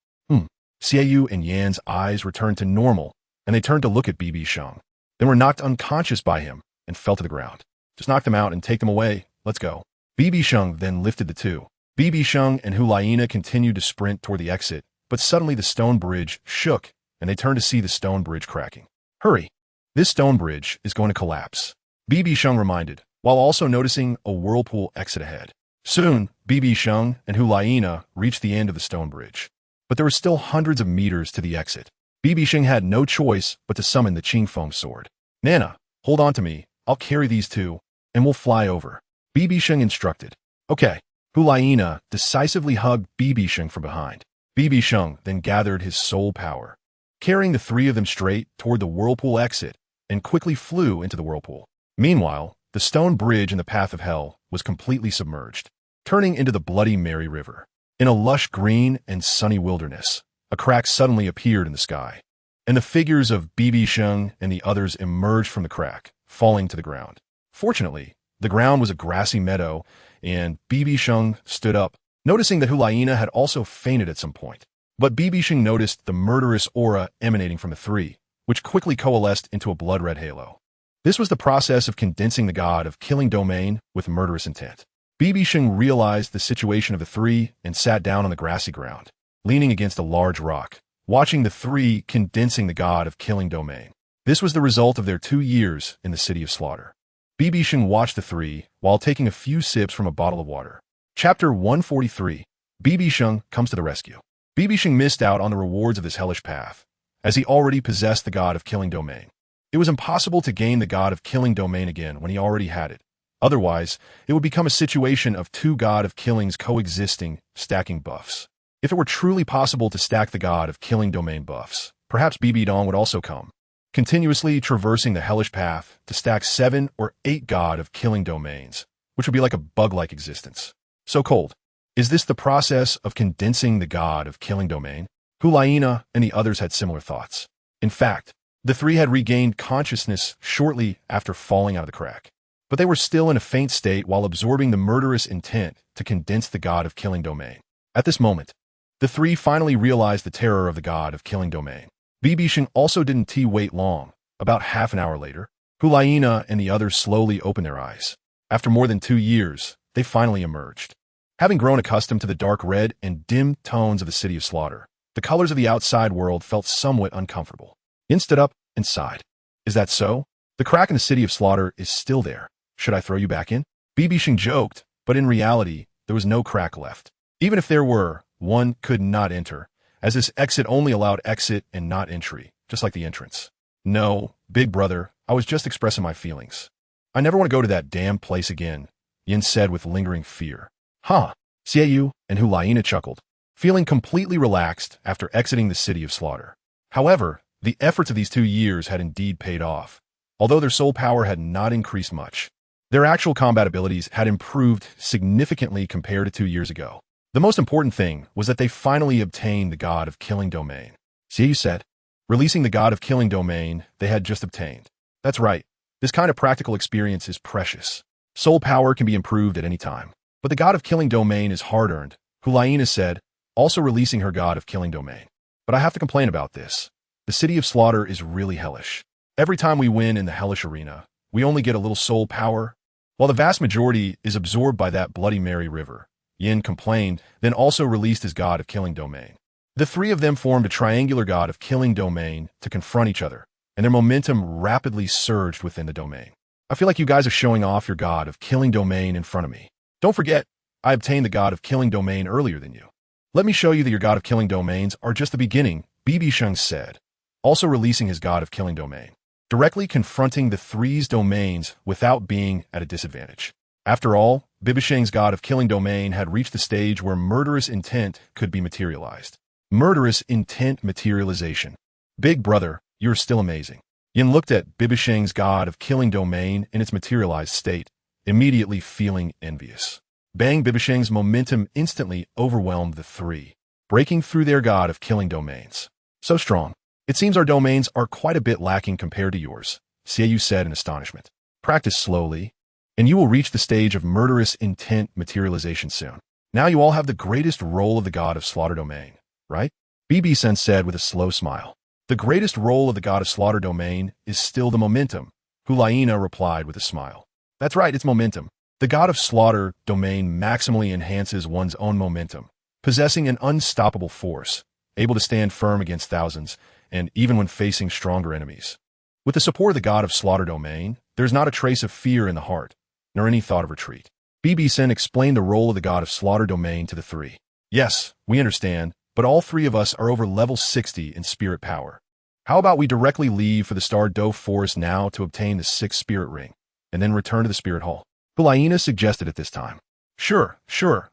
Xiaoyu and Yan's eyes returned to normal, and they turned to look at BibiSheng. They were knocked unconscious by him and fell to the ground. Just knock them out and take them away. Let's go. BibiSheng then lifted the two. BibiSheng and Hulaina continued to sprint toward the exit, but suddenly the stone bridge shook, and they turned to see the stone bridge cracking. Hurry! This stone bridge is going to collapse, BibiSheng reminded, while also noticing a whirlpool exit ahead. Soon, BibiSheng and Hulaina reached the end of the stone bridge, but there were still hundreds of meters to the exit. BibiSheng had no choice but to summon the Qingfeng sword. Nana, hold on to me. I'll carry these two, and we'll fly over, BibiSheng instructed. Okay. Hulaina decisively hugged BibiSheng from behind. BibiSheng then gathered his soul power, carrying the three of them straight toward the whirlpool exit, and quickly flew into the whirlpool. Meanwhile, the stone bridge in the path of hell was completely submerged, turning into the Bloody Mary River. In a lush green and sunny wilderness, a crack suddenly appeared in the sky, and the figures of BibiSheng and the others emerged from the crack, falling to the ground. Fortunately, the ground was a grassy meadow, and BibiSheng stood up, noticing that Hulaina had also fainted at some point. But BibiSheng noticed the murderous aura emanating from the three, which quickly coalesced into a blood-red halo. This was the process of condensing the god of killing domain with murderous intent. BibiSheng realized the situation of the three and sat down on the grassy ground, leaning against a large rock, watching the three condensing the god of killing domain. This was the result of their 2 years in the City of Slaughter. BibiSheng watched the three while taking a few sips from a bottle of water. Chapter 143. BibiSheng comes to the rescue. BibiSheng missed out on the rewards of this hellish path, as he already possessed the god of killing domain. It was impossible to gain the god of killing domain again when he already had it. Otherwise, it would become a situation of two god of killings coexisting, stacking buffs. If it were truly possible to stack the god of killing domain buffs, perhaps BibiDong would also come, continuously traversing the hellish path to stack 7 or 8 god of killing domains, which would be like a bug-like existence. So cold. Is this the process of condensing the god of killing domain? Hulaina and the others had similar thoughts. In fact, the three had regained consciousness shortly after falling out of the crack, but they were still in a faint state while absorbing the murderous intent to condense the god of killing domain. At this moment, the three finally realized the terror of the god of killing domain. BibiSheng also didn't wait long. About half an hour later, Hulaina and the others slowly opened their eyes. After more than 2 years, they finally emerged. Having grown accustomed to the dark red and dim tones of the City of Slaughter, the colors of the outside world felt somewhat uncomfortable. Yin stood up and sighed. Is that so? The crack in the City of Slaughter is still there. Should I throw you back in? BibiSheng joked, but in reality, there was no crack left. Even if there were, one could not enter, as this exit only allowed exit and not entry, just like the entrance. No, big brother, I was just expressing my feelings. I never want to go to that damn place again, Yin said with lingering fear. Huh, Xiaoyu and Hulaina chuckled, feeling completely relaxed after exiting the City of Slaughter. However, the efforts of these 2 years had indeed paid off, although their soul power had not increased much. Their actual combat abilities had improved significantly compared to 2 years ago. The most important thing was that they finally obtained the god of killing domain. Xiaoyu said, releasing the god of killing domain they had just obtained. That's right, this kind of practical experience is precious. Soul power can be improved at any time, but the god of killing domain is hard-earned, Hulaina said, also releasing her god of killing domain. But I have to complain about this. The City of Slaughter is really hellish. Every time we win in the hellish arena, we only get a little soul power, while the vast majority is absorbed by that Bloody Mary River. Yin complained, then also released his god of killing domain. The three of them formed a triangular god of killing domain to confront each other, and their momentum rapidly surged within the domain. I feel like you guys are showing off your god of killing domain in front of me. Don't forget, I obtained the god of killing domain earlier than you. Let me show you that your god of killing domains are just the beginning, BibiSheng said, also releasing his god of killing domain, directly confronting the three's domains without being at a disadvantage. After all, BibiSheng's god of killing domain had reached the stage where murderous intent could be materialized. Murderous intent materialization. Big brother, you're still amazing. Yin looked at BibiSheng's god of killing domain in its materialized state, immediately feeling envious. Bang! BibiSheng's momentum instantly overwhelmed the three, breaking through their god of killing domains. So strong. It seems our domains are quite a bit lacking compared to yours, Xiaoyu said in astonishment. Practice slowly. and you will reach the stage of murderous intent materialization soon. Now you all have the greatest role of the god of slaughter domain, right? BibiSheng said with a slow smile. The greatest role of the god of slaughter domain is still the momentum, Hulaina replied with a smile. That's right, it's momentum. The god of slaughter domain maximally enhances one's own momentum, possessing an unstoppable force, able to stand firm against thousands, and even when facing stronger enemies. With the support of the god of slaughter domain, there's not a trace of fear in the heart, nor any thought of retreat. BibiSheng explained the role of the god of slaughter domain to the three. Yes, we understand, but all three of us are over level 60 in spirit power. How about we directly leave for the Star Doe Forest now to obtain the 6th spirit ring, and then return to the spirit hall? Hulaina suggested at this time. Sure,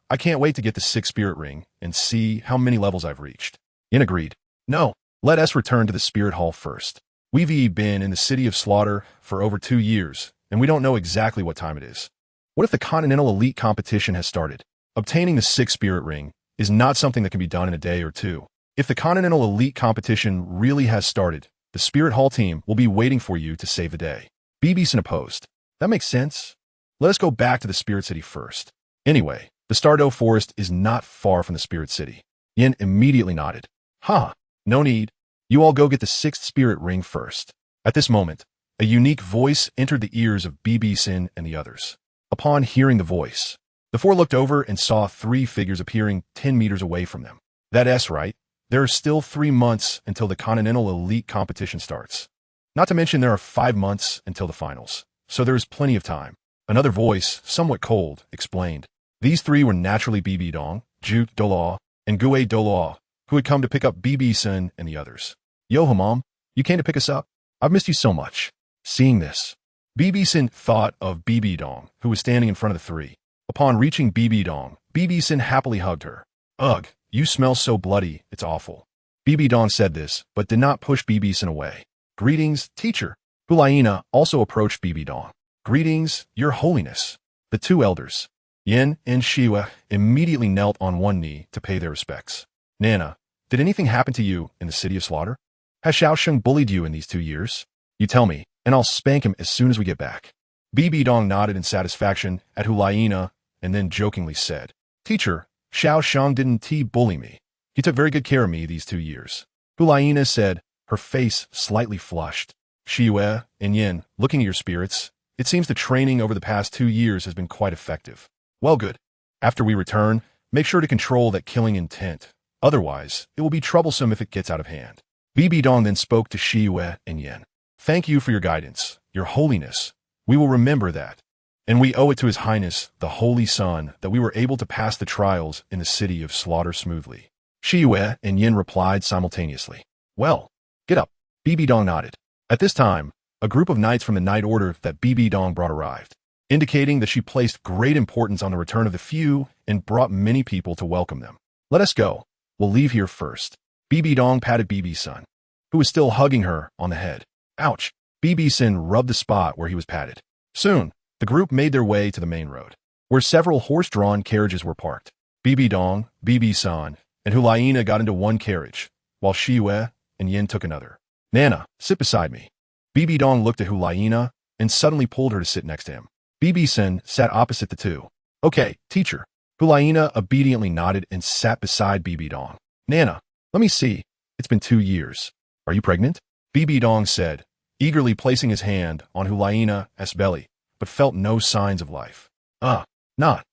I can't wait to get the 6th spirit ring and see how many levels I've reached. Yin agreed. No, let us return to the spirit hall first. We've been in the city of slaughter for over 2 years, and we don't know exactly what time it is. What if the Continental Elite competition has started? Obtaining the 6th spirit ring is not something that can be done in a day or two. If the Continental Elite competition really has started, the Spirit Hall team will be waiting for you to save the day. BibiSheng opposed. That makes sense. Let us go back to the Spirit City first. Anyway, the Stardow Forest is not far from the Spirit City. Yin immediately nodded. No need. You all go get the 6th spirit ring first. At this moment, a unique voice entered the ears of BibiSheng and the others. Upon hearing the voice, the four looked over and saw 3 figures appearing 10 meters away from them. That's right. There are still 3 months until the Continental Elite competition starts. Not to mention there are 5 months until the finals, so there is plenty of time. Another voice, somewhat cold, explained. These 3 were naturally BibiDong, Ju Douluo, and Gue Douluo, who had come to pick up BibiSheng and the others. Yo, Mom, you came to pick us up? I've missed you so much. Seeing this, BibiSheng thought of BibiDong, who was standing in front of the 3. Upon reaching BibiDong, BibiSheng happily hugged her. Ugh, you smell so bloody, it's awful. BibiDong said this, but did not push BibiSheng away. Greetings, teacher. Hulaina also approached BibiDong. Greetings, your holiness. The 2 elders, Yin and Renxue, immediately knelt on one knee to pay their respects. Nana, did anything happen to you in the city of slaughter? Has Xiaosheng bullied you in these 2 years? You tell me, and I'll spank him as soon as we get back. BibiDong nodded in satisfaction at Hulaina and then jokingly said, Teacher, Xiaosheng didn't bully me. He took very good care of me these 2 years. Hulaina said, her face slightly flushed. Renxue and Yin, looking at your spirits, it seems the training over the past 2 years has been quite effective. Well, good. After we return, make sure to control that killing intent. Otherwise, it will be troublesome if it gets out of hand. BibiDong then spoke to Renxue and Yin. Thank you for your guidance, your holiness. We will remember that. And we owe it to His Highness, the Holy Sun, that we were able to pass the trials in the city of slaughter smoothly. Renxue and Yin replied simultaneously. Well, get up. BibiDong nodded. At this time, a group of knights from the Knight Order that BibiDong brought arrived, indicating that she placed great importance on the return of the few and brought many people to welcome them. Let us go. We'll leave here first. BibiDong patted BibiSheng, who was still hugging her, on the head. Ouch. BibiSheng rubbed the spot where he was patted. Soon, the group made their way to the main road, where several horse-drawn carriages were parked. BibiDong, BibiSheng, and Hulaina got into one carriage, while Renxue and Yin took another. Nana, sit beside me. BibiDong looked at Hulaina and suddenly pulled her to sit next to him. BibiSheng sat opposite the 2. Okay, teacher. Hulaina obediently nodded and sat beside BibiDong. Nana, let me see. It's been 2 years. Are you pregnant? BibiDong said, eagerly placing his hand on Hulaina's belly, but felt no signs of life. Not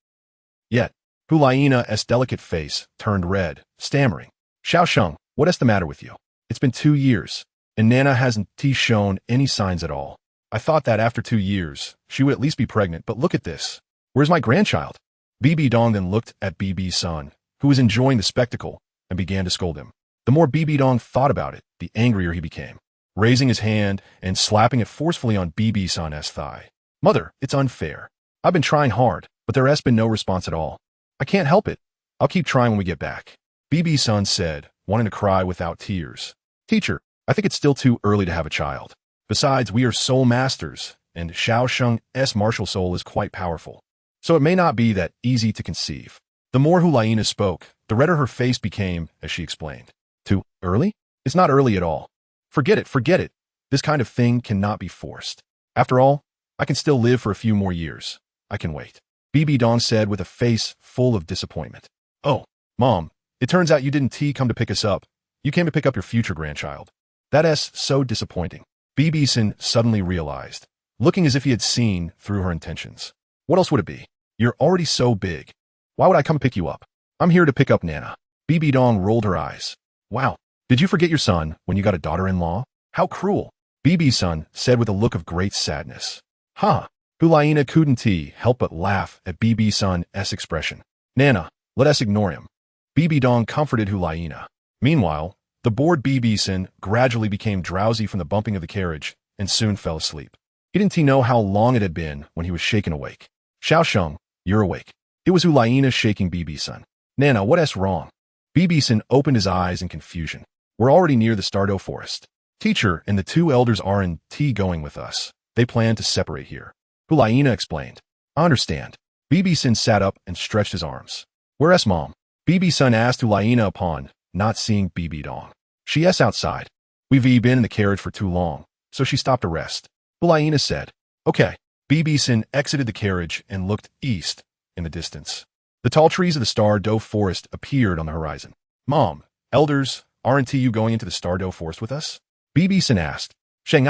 yet. Hulaina's delicate face turned red, stammering. Xiaosheng, what is the matter with you? It's been 2 years, and Nana hasn't shown any signs at all. I thought that after 2 years, she would at least be pregnant, but look at this. Where's my grandchild? BibiDong then looked at BibiSheng, who was enjoying the spectacle, and began to scold him. The more BibiDong thought about it, the angrier he became, raising his hand and slapping it forcefully on BibiSheng's thigh. Mother, it's unfair. I've been trying hard, but there has been no response at all. I can't help it. I'll keep trying when we get back. BibiSheng said, wanting to cry without tears. Teacher, I think it's still too early to have a child. Besides, we are soul masters, and Xiaosheng's martial soul is quite powerful. So it may not be that easy to conceive. The more Hulaina spoke, the redder her face became as she explained. Too early? It's not early at all. Forget it. This kind of thing cannot be forced. After all, I can still live for a few more years. I can wait. Bibi Dong said with a face full of disappointment. Oh, Mom, it turns out you didn't come to pick us up. You came to pick up your future grandchild. That's so disappointing. BibiSheng suddenly realized, looking as if he had seen through her intentions. What else would it be? You're already so big. Why would I come pick you up? I'm here to pick up Nana. Bibi Dong rolled her eyes. Wow, did you forget your son when you got a daughter-in-law? How cruel. BibiSheng said with a look of great sadness. Huh. Hulaina couldn't help but laugh at BibiSheng's expression. Nana, let us ignore him. Bibi Dong comforted Hulaina. Meanwhile, the bored BibiSheng gradually became drowsy from the bumping of the carriage and soon fell asleep. He didn't know how long it had been when he was shaken awake. Xiaosheng, you're awake. It was Hulaina shaking BibiSheng. Nana, what's wrong? BibiSheng opened his eyes in confusion. We're already near the Stardo forest. Teacher and the two elders aren't going with us. They plan to separate here. Hulaina explained. I understand. BibiSheng sat up and stretched his arms. Where's Mom? BibiSheng asked Hulaina upon not seeing Bibi Dong. She's outside. We've been in the carriage for too long, so she stopped to rest. Hulaina said. Okay. BibiSheng exited the carriage and looked east in the distance. The tall trees of the Stardo forest appeared on the horizon. Mom, elders, aren't you going into the Stardo forest with us? BibiSheng asked. Sheng,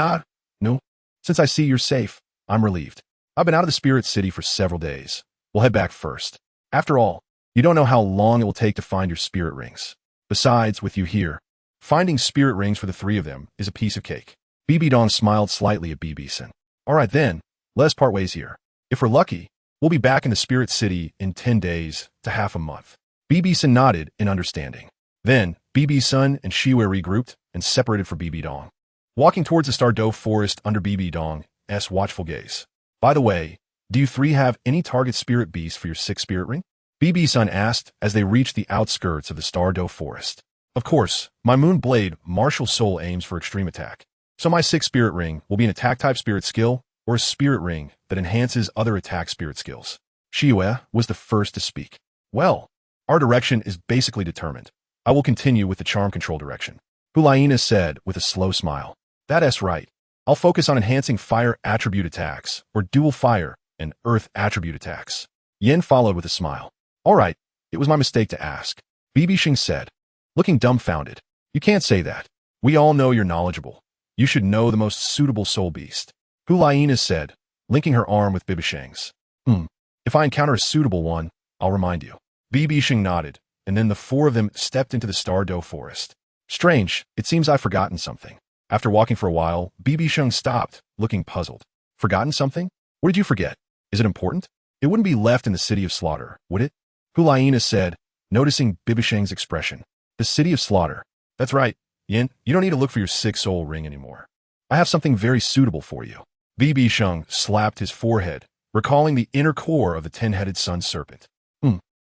no. Since I see you're safe, I'm relieved. I've been out of the spirit city for several days. We'll head back first. After all, you don't know how long it will take to find your spirit rings. Besides, with you here, finding spirit rings for the three of them is a piece of cake. Bibi Dong smiled slightly at BibiSheng. All right then, let's part ways here. If we're lucky, we'll be back in the spirit city in 10 days to half a month. BibiSheng nodded in understanding. Then, BibiSheng and Renxue regrouped and separated for Bibi Dong, walking towards the Stardo forest under Bibi Dong's watchful gaze. By the way, do you three have any target spirit beasts for your 6th spirit ring? BibiSheng asked as they reached the outskirts of the Stardo forest. Of course, my Moon Blade martial soul aims for extreme attack, so my 6th spirit ring will be an attack-type spirit skill or a spirit ring that enhances other attack spirit skills. Renxue was the first to speak. Well, our direction is basically determined. I will continue with the charm control direction. Hulaina said with a slow smile. That's right. I'll focus on enhancing fire attribute attacks, or dual fire and earth attribute attacks. Yin followed with a smile. All right, it was my mistake to ask. BibiSheng said, looking dumbfounded. You can't say that. We all know you're knowledgeable. You should know the most suitable soul beast. Hulaina said, linking her arm with BibiSheng's. If I encounter a suitable one, I'll remind you. BibiSheng nodded, and then the four of them stepped into the Stardo forest. Strange, it seems I've forgotten something. After walking for a while, BibiSheng stopped, looking puzzled. Forgotten something? What did you forget? Is it important? It wouldn't be left in the city of slaughter, would it? Hulaina said, noticing BibiSheng's expression. The city of slaughter. That's right, Yin, you don't need to look for your 6th soul ring anymore. I have something very suitable for you. BibiSheng slapped his forehead, recalling the inner core of the 10-headed sun serpent.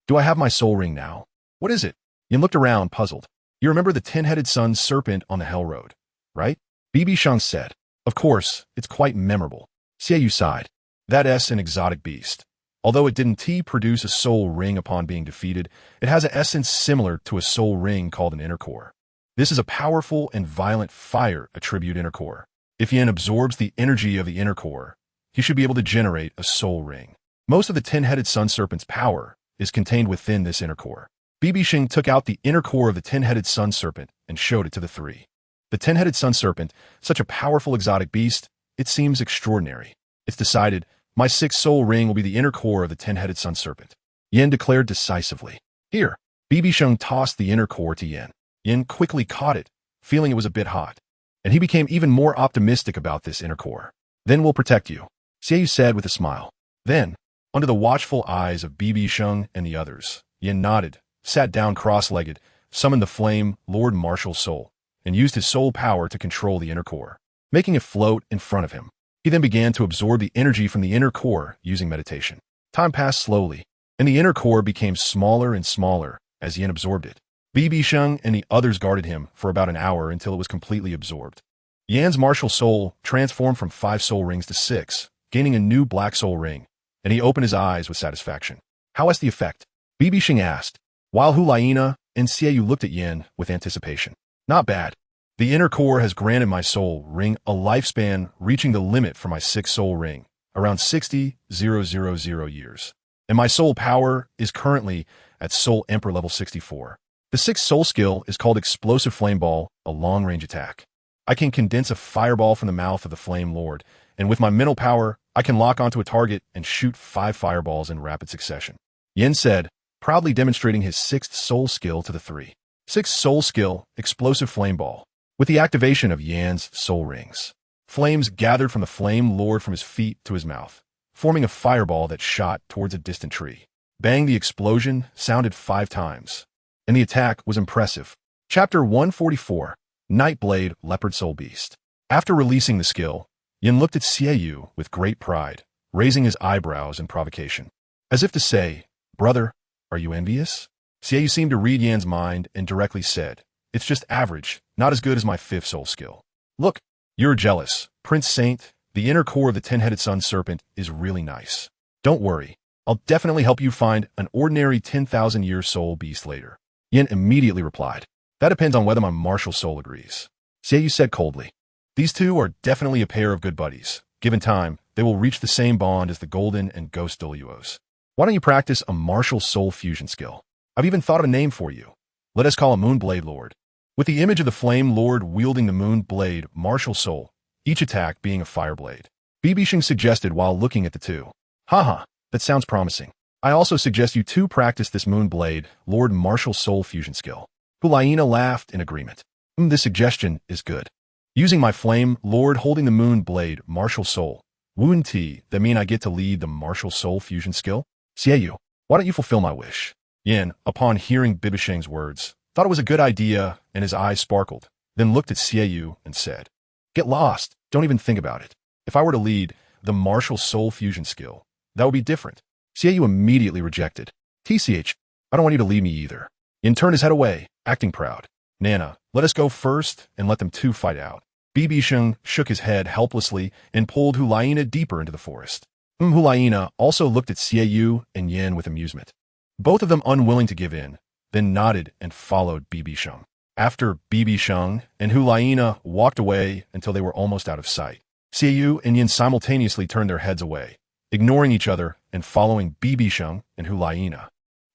Do I have my soul ring now? What is it? Yin looked around, puzzled. You remember the 10-headed sun serpent on the Hell Road, right? BibiSheng said. Of course, it's quite memorable. Xiaoyu sighed. That's an exotic beast. Although it didn't produce a soul ring upon being defeated, it has an essence similar to a soul ring called an inner core. This is a powerful and violent fire attribute inner core. If Yin absorbs the energy of the inner core, he should be able to generate a soul ring. Most of the 10-headed sun serpent's power is contained within this inner core. BibiSheng took out the inner core of the 10-headed sun serpent and showed it to the three. The 10-headed sun serpent, such a powerful exotic beast, it seems extraordinary. It's decided, my 6th soul ring will be the inner core of the 10-headed sun serpent. Yin declared decisively. Here. BibiSheng tossed the inner core to Yin. Yin quickly caught it, feeling it was a bit hot, and he became even more optimistic about this inner core. Then we'll protect you, Xiaoyu said with a smile. Then, under the watchful eyes of BibiSheng and the others, Yin nodded, sat down cross-legged, summoned the flame Lord Martial Soul, and used his soul power to control the inner core, making it float in front of him. He then began to absorb the energy from the inner core using meditation. Time passed slowly, and the inner core became smaller and smaller as Yin absorbed it. BibiSheng and the others guarded him for about an hour until it was completely absorbed. Yan's martial soul transformed from 5 soul rings to 6, gaining a new black soul ring, and he opened his eyes with satisfaction. How was the effect? BibiSheng asked, while Hulaina and Xiaoyu looked at Yin with anticipation. Not bad. The inner core has granted my soul ring a lifespan reaching the limit for my 6th soul ring, around 60,000 years. And my soul power is currently at Soul Emperor level 64. The sixth soul skill is called Explosive Flame Ball, a long-range attack. I can condense a fireball from the mouth of the Flame Lord, and with my mental power, I can lock onto a target and shoot 5 fireballs in rapid succession. Yen said, proudly demonstrating his sixth soul skill to the three. Sixth soul skill, Explosive Flame Ball. With the activation of Yan's soul rings, flames gathered from the Flame Lord from his feet to his mouth, forming a fireball that shot towards a distant tree. Bang! The explosion sounded 5 times, and the attack was impressive. Chapter 144, Nightblade Leopard Soul Beast. After releasing the skill, Yin looked at Xiaoyu with great pride, raising his eyebrows in provocation. As if to say, brother, are you envious? Xiaoyu seemed to read Yan's mind and directly said, it's just average, not as good as my 5th soul skill. Look, you're jealous. Prince Saint, the inner core of the 10-headed sun serpent is really nice. Don't worry, I'll definitely help you find an ordinary 10,000-year soul beast later. Yin immediately replied, that depends on whether my martial soul agrees. Xiaoyu said coldly, these two are definitely a pair of good buddies. Given time, they will reach the same bond as the golden and ghost Douluos. Why don't you practice a martial soul fusion skill? I've even thought of a name for you. Let us call it Moonblade Lord. With the image of the Flame Lord wielding the Moonblade martial soul, each attack being a fire blade. BibiSheng suggested while looking at the two. Haha, that sounds promising. I also suggest you two practice this Moonblade Lord martial soul fusion skill. Hulaina laughed in agreement. This suggestion is good. Using my Flame Lord holding the Moonblade martial soul, wouldn't that mean I get to lead the martial soul fusion skill? Xiaoyu, why don't you fulfill my wish? Yin, upon hearing BibiSheng's words, thought it was a good idea and his eyes sparkled, then looked at Xiaoyu and said, get lost, don't even think about it. If I were to lead the martial soul fusion skill, that would be different. Xiaoyu immediately rejected. TCH, I don't want you to lead me either. Yin turned his head away, acting proud. Nana, let us go first and let them two fight out. BibiSheng shook his head helplessly and pulled Hulaina deeper into the forest. Hulaina also looked at Xiaoyu and Yin with amusement. Both of them unwilling to give in, then nodded and followed BibiSheng. After BibiSheng and Hulaina walked away until they were almost out of sight, Xiaoyu and Yin simultaneously turned their heads away, ignoring each other and following BibiSheng and Hulaina.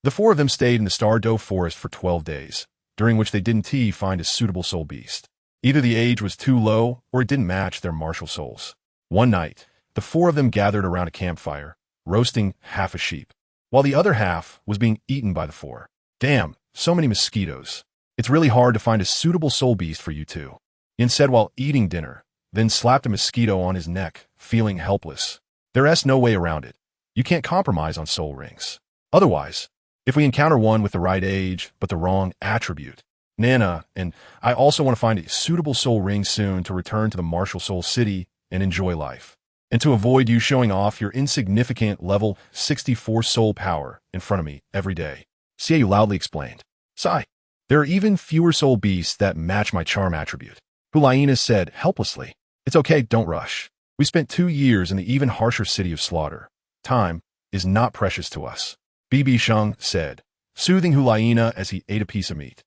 The four of them stayed in the Stardoe forest for 12 days, during which they didn't find a suitable soul beast. Either the age was too low or it didn't match their martial souls. One night, the four of them gathered around a campfire, roasting half a sheep, while the other half was being eaten by the four. Damn, so many mosquitoes. It's really hard to find a suitable soul beast for you two. Yin said while eating dinner, then slapped a mosquito on his neck, feeling helpless. There's no way around it. You can't compromise on soul rings. Otherwise, if we encounter one with the right age but the wrong attribute, Nana and I also want to find a suitable soul ring soon to return to the martial soul city and enjoy life. And to avoid you showing off your insignificant level 64 soul power in front of me every day. Xiaoyu loudly explained. Sigh. There are even fewer soul beasts that match my charm attribute. Hulaina said helplessly. It's okay, don't rush. We spent 2 years in the even harsher city of slaughter. Time is not precious to us. BibiSheng said, soothing Hulaina as he ate a piece of meat.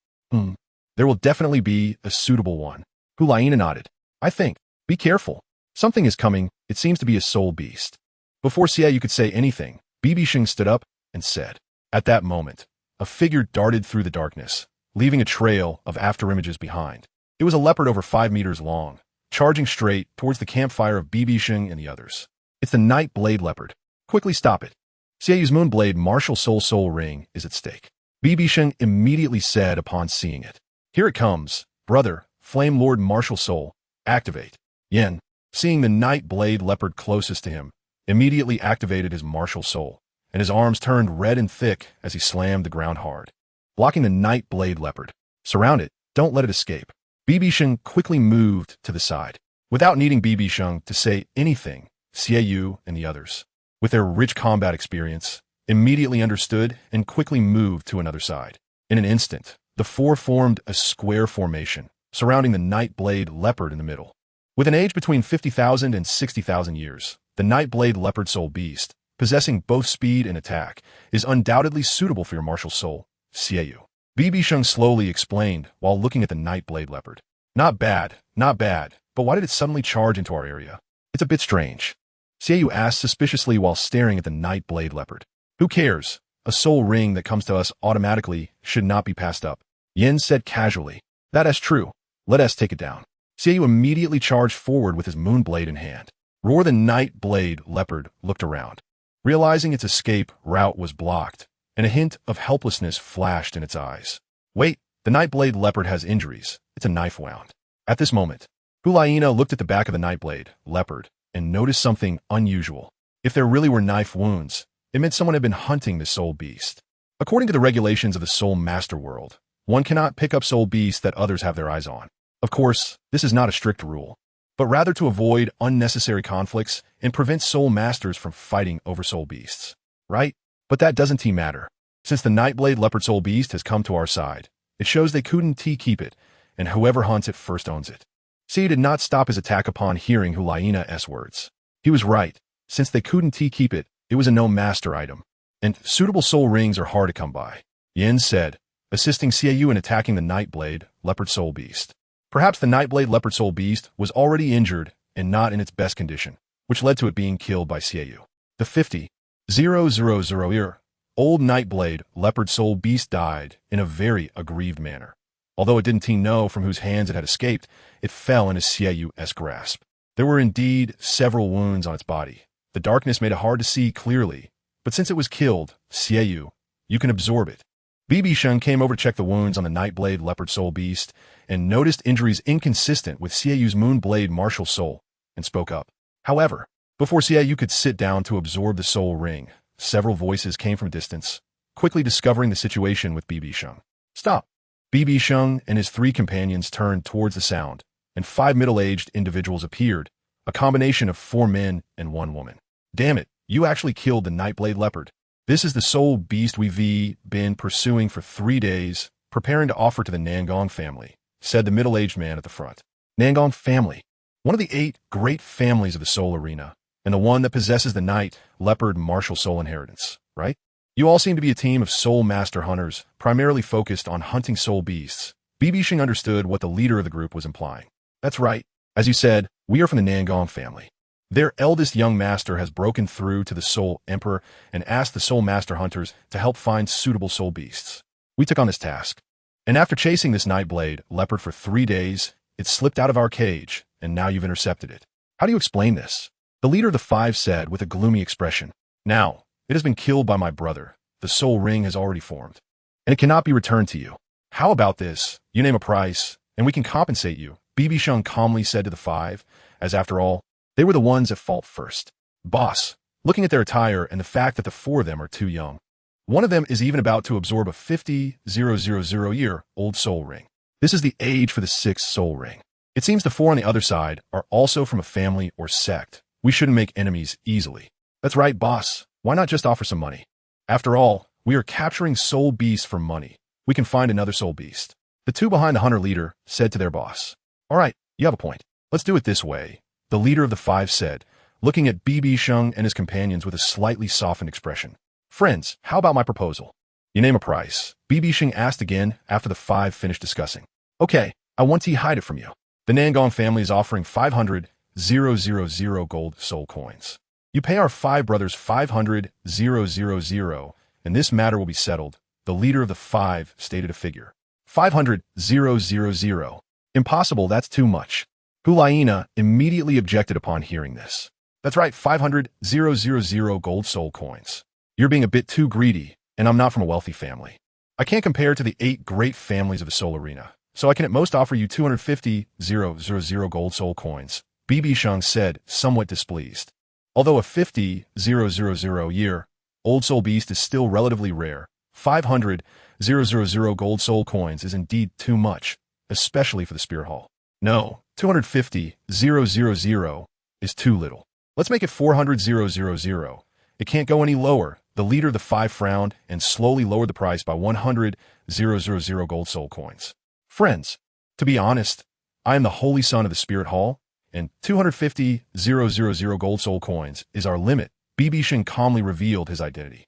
There will definitely be a suitable one. Hulaina nodded. I think. Be careful. Something is coming. It seems to be a soul beast. Before Xiaoyu could say anything, BibiSheng stood up and said. At that moment, a figure darted through the darkness, leaving a trail of afterimages behind. It was a leopard over 5 meters long, charging straight towards the campfire of BibiSheng and the others. It's the Nightblade Leopard. Quickly stop it. Xiaoyu's Moonblade martial soul ring is at stake. BibiSheng immediately said upon seeing it. Here it comes, brother, Flame Lord martial soul, activate. Yin, seeing the Nightblade Leopard closest to him, immediately activated his martial soul, and his arms turned red and thick as he slammed the ground hard, blocking the Nightblade Leopard. Surround it, don't let it escape. BibiSheng quickly moved to the side. Without needing BibiSheng to say anything, Xiaoyu and the others, with their rich combat experience, immediately understood and quickly moved to another side. In an instant, the four formed a square formation, surrounding the Nightblade Leopard in the middle. With an age between 50,000 and 60,000 years, the Nightblade Leopard Soul Beast, possessing both speed and attack, is undoubtedly suitable for your martial soul, Xiaoyu. BibiSheng slowly explained while looking at the Nightblade Leopard. Not bad, but why did it suddenly charge into our area? It's a bit strange. Xiaoyu asked suspiciously while staring at the Nightblade leopard. Who cares? A soul ring that comes to us automatically should not be passed up. Yin said casually. That is true. Let us take it down. Xiaoyu immediately charged forward with his moonblade in hand. Roar the Nightblade leopard looked around. Realizing its escape route was blocked, and a hint of helplessness flashed in its eyes. Wait, the Nightblade leopard has injuries. It's a knife wound. At this moment, Hulaina looked at the back of the Nightblade leopard and noticed something unusual. If there really were knife wounds, it meant someone had been hunting the soul beast. According to the regulations of the Soul Master world, one cannot pick up soul beasts that others have their eyes on. Of course, this is not a strict rule, but rather to avoid unnecessary conflicts and prevent soul masters from fighting over soul beasts. Right? But that doesn't matter. Since the Nightblade leopard soul beast has come to our side, it shows they couldn't keep it, and whoever hunts it first owns it. Xiaoyu did not stop his attack upon hearing Hulaina's words. He was right. Since they couldn't keep it, it was a no-master item, and suitable soul rings are hard to come by. Yin said, assisting Xiaoyu in attacking the Nightblade leopard soul beast. Perhaps the Nightblade leopard soul beast was already injured and not in its best condition, which led to it being killed by Xiaoyu. The 50,000-year-old Nightblade leopard soul beast died in a very aggrieved manner. Although it didn't know from whose hands it had escaped, it fell in Xiaoyu's grasp. There were indeed several wounds on its body. The darkness made it hard to see clearly, but since it was killed, Xiaoyu, you can absorb it. BibiSheng came over to check the wounds on the Nightblade leopard soul beast and noticed injuries inconsistent with Xiaoyu's moonblade martial soul and spoke up. However, before Xiaoyu could sit down to absorb the soul ring, several voices came from a distance, quickly discovering the situation with BibiSheng. Stop! BibiSheng and his 3 companions turned towards the sound, and 5 middle-aged individuals appeared, a combination of 4 men and 1 woman. Damn it, you actually killed the Nightblade leopard. This is the soul beast we've been pursuing for 3 days, preparing to offer to the Nangong family, said the middle-aged man at the front. Nangong family, one of the 8 great families of the soul arena, and the one that possesses the Night Leopard martial soul inheritance, right? You all seem to be a team of soul master hunters, primarily focused on hunting soul beasts. BibiSheng understood what the leader of the group was implying. That's right. As you said, we are from the Nangong family. Their eldest young master has broken through to the Soul Emperor and asked the Soul Master Hunters to help find suitable soul beasts. We took on this task. And after chasing this Nightblade leopard for 3 days, it slipped out of our cage, and now you've intercepted it. How do you explain this? The leader of the 5 said with a gloomy expression. Now, it has been killed by my brother. The soul ring has already formed, and it cannot be returned to you. How about this? You name a price, and we can compensate you, BibiSheng calmly said to the 5, as after all, they were the ones at fault first. Boss, looking at their attire and the fact that the 4 of them are too young. One of them is even about to absorb a 50,000-year-old soul ring. This is the age for the 6th soul ring. It seems the 4 on the other side are also from a family or sect. We shouldn't make enemies easily. That's right, boss. Why not just offer some money? After all, we are capturing soul beasts for money. We can find another soul beast. The 2 behind the hunter leader said to their boss. All right, you have a point. Let's do it this way, the leader of the 5 said, looking at BibiSheng and his companions with a slightly softened expression. Friends, how about my proposal? You name a price, BibiSheng asked again after the 5 finished discussing. Okay, I want to hide it from you. The Nangong family is offering 500,000 gold soul coins. You pay our 5 brothers 500,000, and this matter will be settled. The leader of the 5 stated a figure. 500,000. Impossible, that's too much. Hulaina immediately objected upon hearing this. That's right, 500,000 gold soul coins. You're being a bit too greedy, and I'm not from a wealthy family. I can't compare to the 8 great families of the soul arena, so I can at most offer you 250,000 gold soul coins, BibiSheng said, somewhat displeased. Although a 50,000-year-old soul beast is still relatively rare, 500,000 gold soul coins is indeed too much, especially for the Spirit Hall. No, 250,000 is too little. Let's make it 400,000. It can't go any lower. The leader of the 5 frowned and slowly lowered the price by 100,000 gold soul coins. Friends, to be honest, I am the holy son of the Spirit Hall, and 250,000 gold soul coins is our limit. BibiSheng calmly revealed his identity.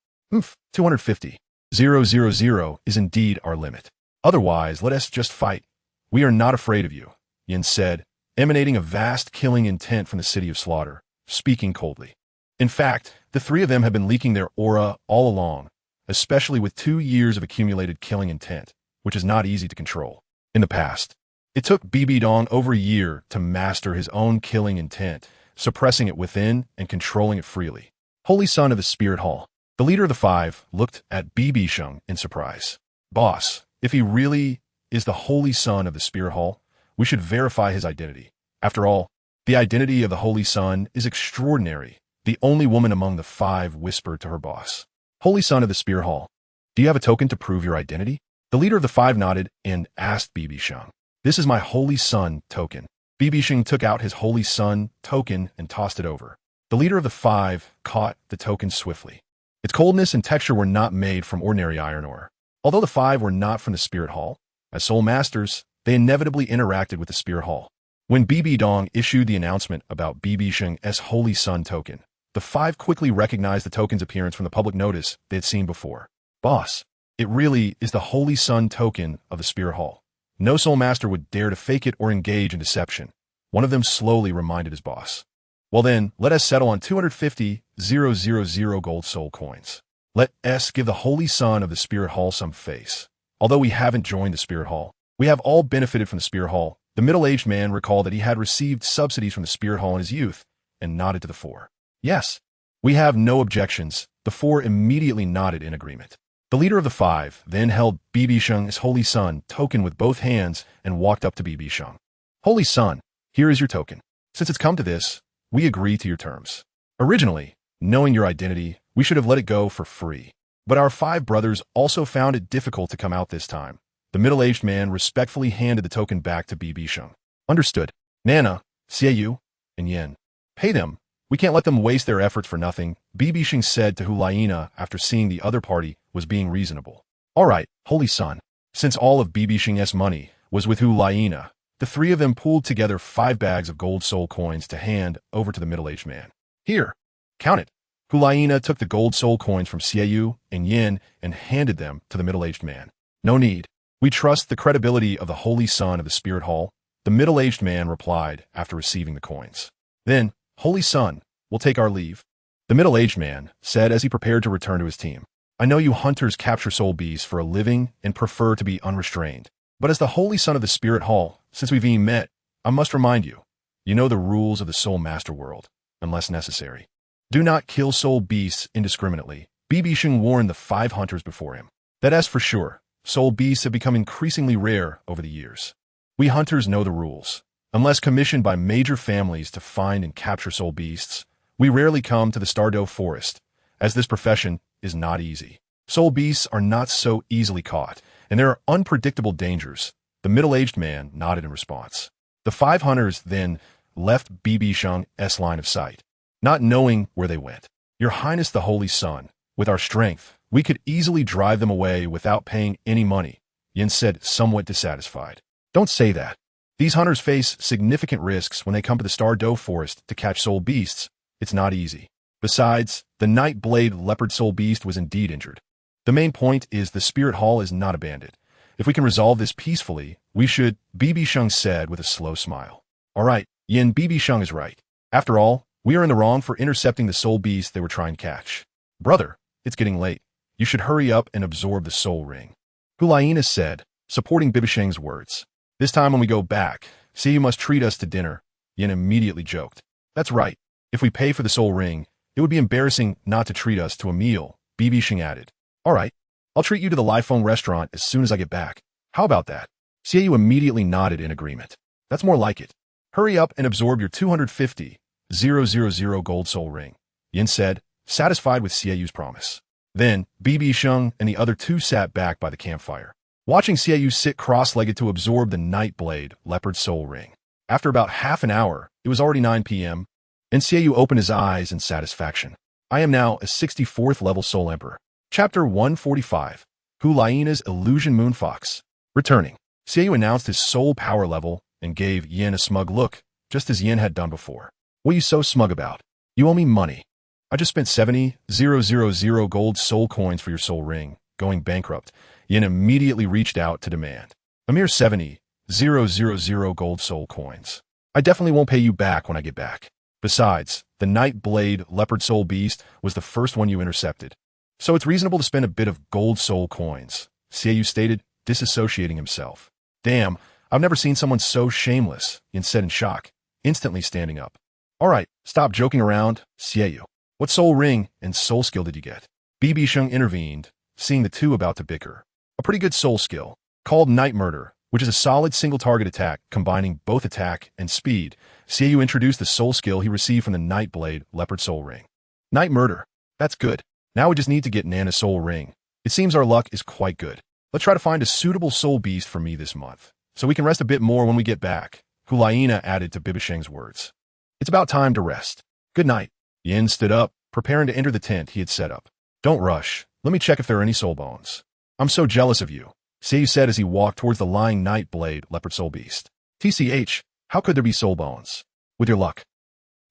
250,000 is indeed our limit. Otherwise, let us just fight. We are not afraid of you, Yin said, emanating a vast killing intent from the city of slaughter, speaking coldly. In fact, the three of them have been leaking their aura all along, especially with 2 years of accumulated killing intent, which is not easy to control. In the past, it took BibiDong over a year to master his own killing intent, suppressing it within and controlling it freely. Holy Son of the Spirit Hall. The leader of the five looked at BibiSheng in surprise. Boss, if he really is the Holy Son of the Spirit Hall, we should verify his identity. After all, the identity of the Holy Son is extraordinary. The only woman among the five whispered to her boss. Holy Son of the Spirit Hall, do you have a token to prove your identity? The leader of the five nodded and asked BibiSheng. This is my Holy Son token. BibiSheng took out his Holy Son token and tossed it over. The leader of the five caught the token swiftly. Its coldness and texture were not made from ordinary iron ore. Although the five were not from the Spirit Hall, as Soul Masters, they inevitably interacted with the Spirit Hall. When BibiDong issued the announcement about BibiSheng as Holy Son token, the five quickly recognized the token's appearance from the public notice they had seen before. Boss, it really is the Holy Son token of the Spirit Hall. No Soul Master would dare to fake it or engage in deception. One of them slowly reminded his boss. Well then, let us settle on 250,000 gold soul coins. Let us give the Holy Son of the Spirit Hall some face. Although we haven't joined the Spirit Hall, we have all benefited from the Spirit Hall. The middle-aged man recalled that he had received subsidies from the Spirit Hall in his youth, and nodded to the four. Yes, we have no objections. The four immediately nodded in agreement. The leader of the five then held BibiSheng's Holy Son token with both hands and walked up to BibiSheng. Holy Son, here is your token. Since it's come to this, we agree to your terms. Originally, knowing your identity, we should have let it go for free. But our five brothers also found it difficult to come out this time. The middle-aged man respectfully handed the token back to BibiSheng. Understood. Nana, Xiaoyu, and Yin. Pay them. We can't let them waste their efforts for nothing, BibiSheng said to Hulaina after seeing the other party was being reasonable. All right, Holy Son. Since all of BibiSheng's money was with Hulaina, the three of them pooled together 5 bags of gold soul coins to hand over to the middle-aged man. Here, count it. Hulaina took the gold soul coins from Xiaoyu and Yin and handed them to the middle-aged man. No need. We trust the credibility of the Holy Son of the Spirit Hall, the middle-aged man replied after receiving the coins. Then, Holy Son, we'll take our leave. The middle-aged man said as he prepared to return to his team. I know you hunters capture soul beasts for a living and prefer to be unrestrained. But as the Holy Son of the Spirit Hall, since we've met, I must remind you, you know the rules of the Soul Master world, unless necessary. Do not kill soul beasts indiscriminately. BibiSheng warned the 5 hunters before him. That as for sure, soul beasts have become increasingly rare over the years. We hunters know the rules. Unless commissioned by major families to find and capture soul beasts, we rarely come to the Douluo forest, as this profession is not easy. Soul beasts are not so easily caught, and there are unpredictable dangers. The middle-aged man nodded in response. The 5 hunters then left BibiSheng's line of sight, not knowing where they went. Your Highness the Holy Son, with our strength, we could easily drive them away without paying any money, Yin said, somewhat dissatisfied. Don't say that. These hunters face significant risks when they come to the Douluo forest to catch soul beasts. It's not easy. Besides, the night-blade leopard soul beast was indeed injured. The main point is the Spirit Hall is not abandoned. If we can resolve this peacefully, we should, BibiSheng said with a slow smile. All right, Yin, BibiSheng is right. After all, we are in the wrong for intercepting the soul beast they were trying to catch. Brother, it's getting late. You should hurry up and absorb the soul ring. Hulaina said, supporting BibiSheng's words. This time when we go back, see you must treat us to dinner. Yin immediately joked. That's right. If we pay for the soul ring, it would be embarrassing not to treat us to a meal, BibiSheng added. All right, I'll treat you to the Lifephone restaurant as soon as I get back. How about that? Xiaoyu immediately nodded in agreement. That's more like it. Hurry up and absorb your 250,000 gold soul ring, Yin said, satisfied with Xiaoyu's promise. Then, BibiSheng and the other 2 sat back by the campfire, watching Xiaoyu sit cross-legged to absorb the Nightblade leopard soul ring. After about half an hour, it was already 9 p.m., and Xiaoyu opened his eyes in satisfaction. I am now a 64th level Soul Emperor. Chapter 145. Hulaina's Illusion Moon Fox. Returning, Xiaoyu announced his soul power level and gave Yin a smug look, just as Yin had done before. What are you so smug about? You owe me money. I just spent 70,000 gold soul coins for your soul ring, going bankrupt. Yin immediately reached out to demand. A mere 70,000 gold soul coins. I definitely won't pay you back when I get back. Besides, the Night Blade Leopard Soul Beast was the first one you intercepted. So it's reasonable to spend a bit of gold soul coins, Xiaoyu stated, disassociating himself. Damn, I've never seen someone so shameless, Yin said in shock, instantly standing up. Alright, stop joking around, Xiaoyu. What soul ring and soul skill did you get? BibiSheng intervened, seeing the two about to bicker. A pretty good soul skill, called Night Murder, which is a solid single-target attack combining both attack and speed. Xiaoyu introduced the soul skill he received from the Night Blade Leopard Soul Ring. Night Murder. That's good. Now we just need to get Nana's Soul Ring. It seems our luck is quite good. Let's try to find a suitable soul beast for me this month, so we can rest a bit more when we get back, Hulaina added to BibiSheng's words. It's about time to rest. Good night. Yin stood up, preparing to enter the tent he had set up. Don't rush. Let me check if there are any soul bones. I'm so jealous of you, Xiaoyu said as he walked towards the lying Night Blade Leopard Soul Beast. TCH, how could there be soul bones? With your luck.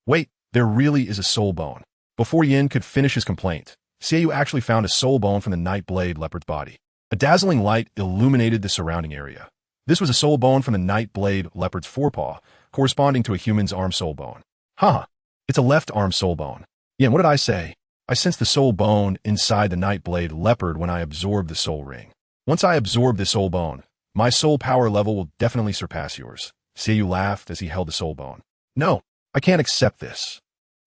Wait, there really is a soul bone. Before Yin could finish his complaint, Xiaoyu actually found a soul bone from the Night Blade Leopard's body. A dazzling light illuminated the surrounding area. This was a soul bone from the Night Blade Leopard's forepaw, corresponding to a human's arm soul bone. Huh, it's a left arm soul bone. Yin, what did I say? I sensed the soul bone inside the Night Blade Leopard when I absorbed the soul ring. Once I absorb this soul bone, my soul power level will definitely surpass yours. Xiaoyu laughed as he held the soul bone. No, I can't accept this.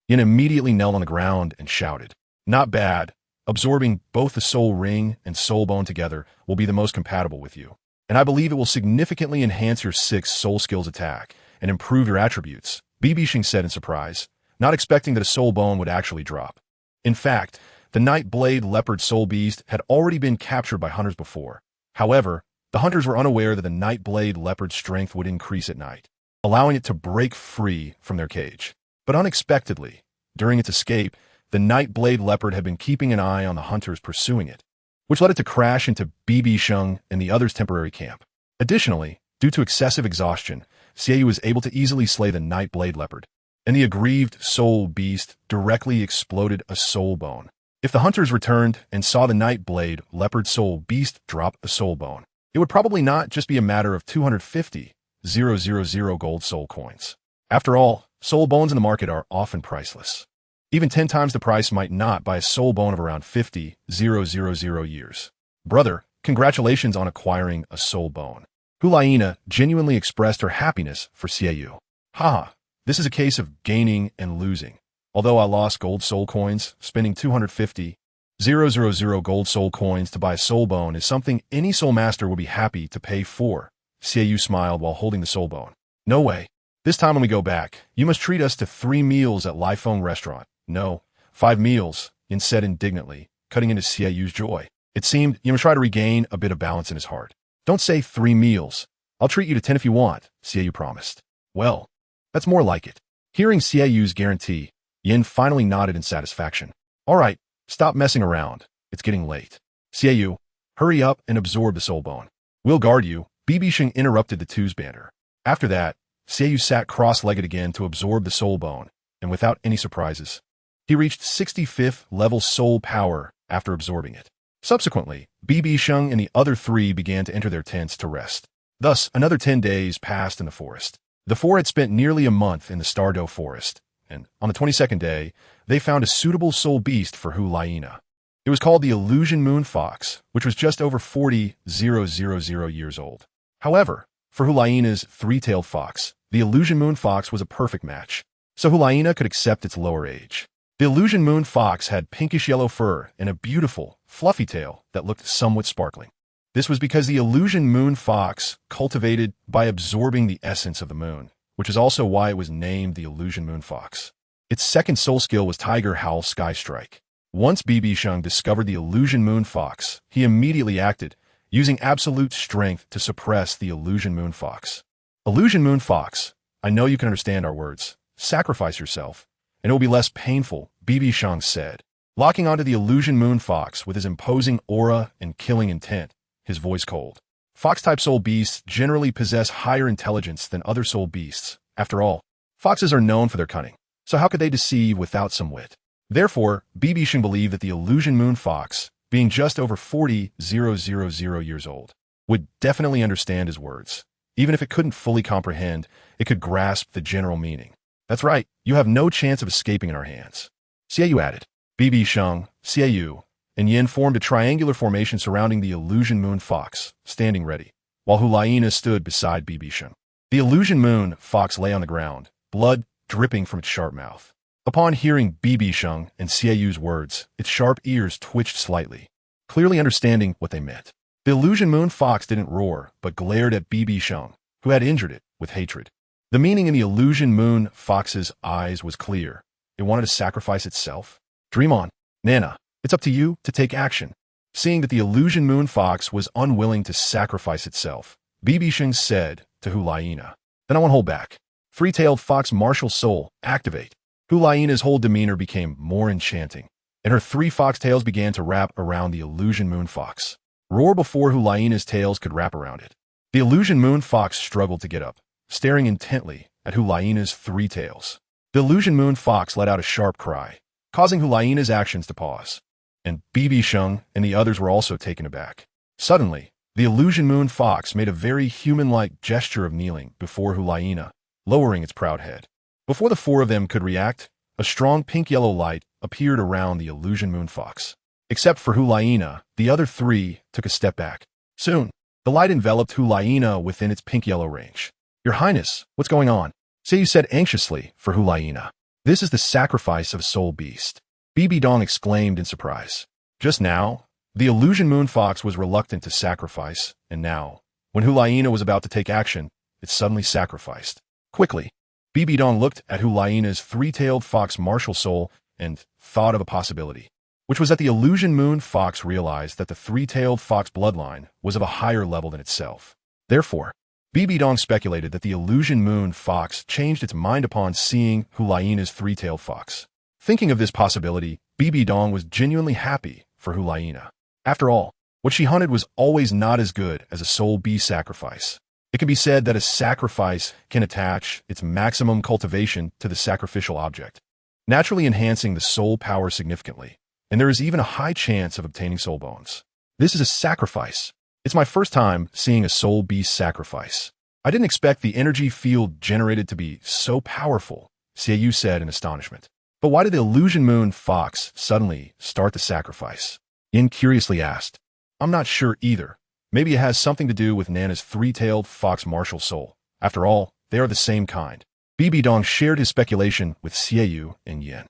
Yin immediately knelt on the ground and shouted. Not bad. Absorbing both the soul ring and soul bone together will be the most compatible with you. And I believe it will significantly enhance your 6 soul skills attack and improve your attributes, BibiSheng said in surprise, not expecting that a soul bone would actually drop. In fact, the Night Blade Leopard Soul Beast had already been captured by hunters before. However, the hunters were unaware that the Night Blade Leopard's strength would increase at night, allowing it to break free from their cage. But unexpectedly, during its escape, the Night Blade Leopard had been keeping an eye on the hunters pursuing it, which led it to crash into BibiSheng and the others' temporary camp. Additionally, due to excessive exhaustion, Xiaoyu was able to easily slay the Night Blade Leopard, and the aggrieved soul beast directly exploded a soul bone. If the hunters returned and saw the Night Blade Leopard Soul Beast drop a soul bone, it would probably not just be a matter of 250,000 gold soul coins. After all, soul bones in the market are often priceless. Even 10 times the price might not buy a soul bone of around 50,000 years. Brother, congratulations on acquiring a soul bone. Hulaina genuinely expressed her happiness for Xiaoyu. Haha, this is a case of gaining and losing. Although I lost gold soul coins, spending 250,000 gold soul coins to buy a soul bone is something any soul master will be happy to pay for. Xiaoyu smiled while holding the soul bone. No way. This time when we go back, you must treat us to 3 meals at Lifeng Restaurant. No, 5 meals, Yin said indignantly, cutting into Xiaoyu's joy. It seemed Yin would try to regain a bit of balance in his heart. Don't say 3 meals. I'll treat you to 10 if you want, Xiaoyu promised. Well, that's more like it. Hearing Xiaoyu's guarantee, Yin finally nodded in satisfaction. All right, stop messing around. It's getting late. Xiaoyu, hurry up and absorb the soul bone. We'll guard you, BibiSheng interrupted the two's banter. After that, Xiaoyu sat cross-legged again to absorb the soul bone, and without any surprises, he reached 65th level soul power after absorbing it. Subsequently, BibiSheng and the other 3 began to enter their tents to rest. Thus, another 10 days passed in the forest. The 4 had spent nearly a month in the Stardow forest, and on the 22nd day, they found a suitable soul beast for Hulaina. It was called the Illusion Moon Fox, which was just over 40,000 years old. However, for Hulaina's 3-tailed fox, the Illusion Moon Fox was a perfect match, so Hulaina could accept its lower age. The Illusion Moon Fox had pinkish-yellow fur and a beautiful, fluffy tail that looked somewhat sparkling. This was because the Illusion Moon Fox cultivated by absorbing the essence of the moon, which is also why it was named the Illusion Moon Fox. Its second soul skill was Tiger Howl Sky Strike. Once BibiSheng discovered the Illusion Moon Fox, he immediately acted, using absolute strength to suppress the Illusion Moon Fox. Illusion Moon Fox, I know you can understand our words. Sacrifice yourself, and it will be less painful, BibiSheng said. Locking onto the Illusion Moon Fox with his imposing aura and killing intent, his voice cold. Fox-type soul beasts generally possess higher intelligence than other soul beasts. After all, foxes are known for their cunning, so how could they deceive without some wit? Therefore, BibiSheng believed that the Illusion Moon Fox, being just over 40,000 years old, would definitely understand his words. Even if it couldn't fully comprehend, it could grasp the general meaning. That's right, you have no chance of escaping in our hands. Xiaoyu added. BibiSheng, Xiaoyu, and Yin formed a triangular formation surrounding the illusion moon fox, standing ready, while Hulaina stood beside BibiSheng. The illusion moon fox lay on the ground, blood dripping from its sharp mouth. Upon hearing BibiSheng and Xiaoyu's words, its sharp ears twitched slightly, clearly understanding what they meant. The illusion moon fox didn't roar, but glared at BibiSheng, who had injured it, with hatred. The meaning in the illusion moon fox's eyes was clear. It wanted to sacrifice itself. Dream on, Nana. It's up to you to take action. Seeing that the illusion moon fox was unwilling to sacrifice itself, BibiSheng said to Hulaina, "Then I won't hold back. Three-tailed fox martial soul, activate." Hulaina's whole demeanor became more enchanting, and her three fox tails began to wrap around the illusion moon fox. Roar before Hulaina's tails could wrap around it. The illusion moon fox struggled to get up, staring intently at Hulaina's three tails. The illusion moon fox let out a sharp cry, causing Hulaina's actions to pause, and BibiSheng and the others were also taken aback. Suddenly, the illusion moon fox made a very human-like gesture of kneeling before Hulaina, lowering its proud head. Before the four of them could react, a strong pink-yellow light appeared around the illusion moon fox. Except for Hulaina, the other three took a step back. Soon, the light enveloped Hulaina within its pink-yellow range. "Your Highness, what's going on?" Xiaoyu said anxiously for Hulaina. "This is the sacrifice of a soul beast," BibiDong exclaimed in surprise. Just now, the illusion moon fox was reluctant to sacrifice, and now, when Hulaina was about to take action, it suddenly sacrificed. Quickly, BibiDong looked at Hulaina's three-tailed fox martial soul and thought of a possibility, which was that the illusion moon fox realized that the three-tailed fox bloodline was of a higher level than itself. Therefore, BibiDong speculated that the illusion moon fox changed its mind upon seeing Hulaina's three-tailed fox. Thinking of this possibility, BibiDong was genuinely happy for Hulaina. After all, what she hunted was always not as good as a soul beast sacrifice. It can be said that a sacrifice can attach its maximum cultivation to the sacrificial object, naturally enhancing the soul power significantly, and there is even a high chance of obtaining soul bones. This is a sacrifice. It's my first time seeing a soul beast sacrifice. I didn't expect the energy field generated to be so powerful, Xiaoyu said in astonishment. But why did the illusion moon fox suddenly start the sacrifice? Yin curiously asked. I'm not sure either. Maybe it has something to do with Nana's three-tailed fox martial soul. After all, they are the same kind. BibiDong shared his speculation with Xiaoyu and Yin.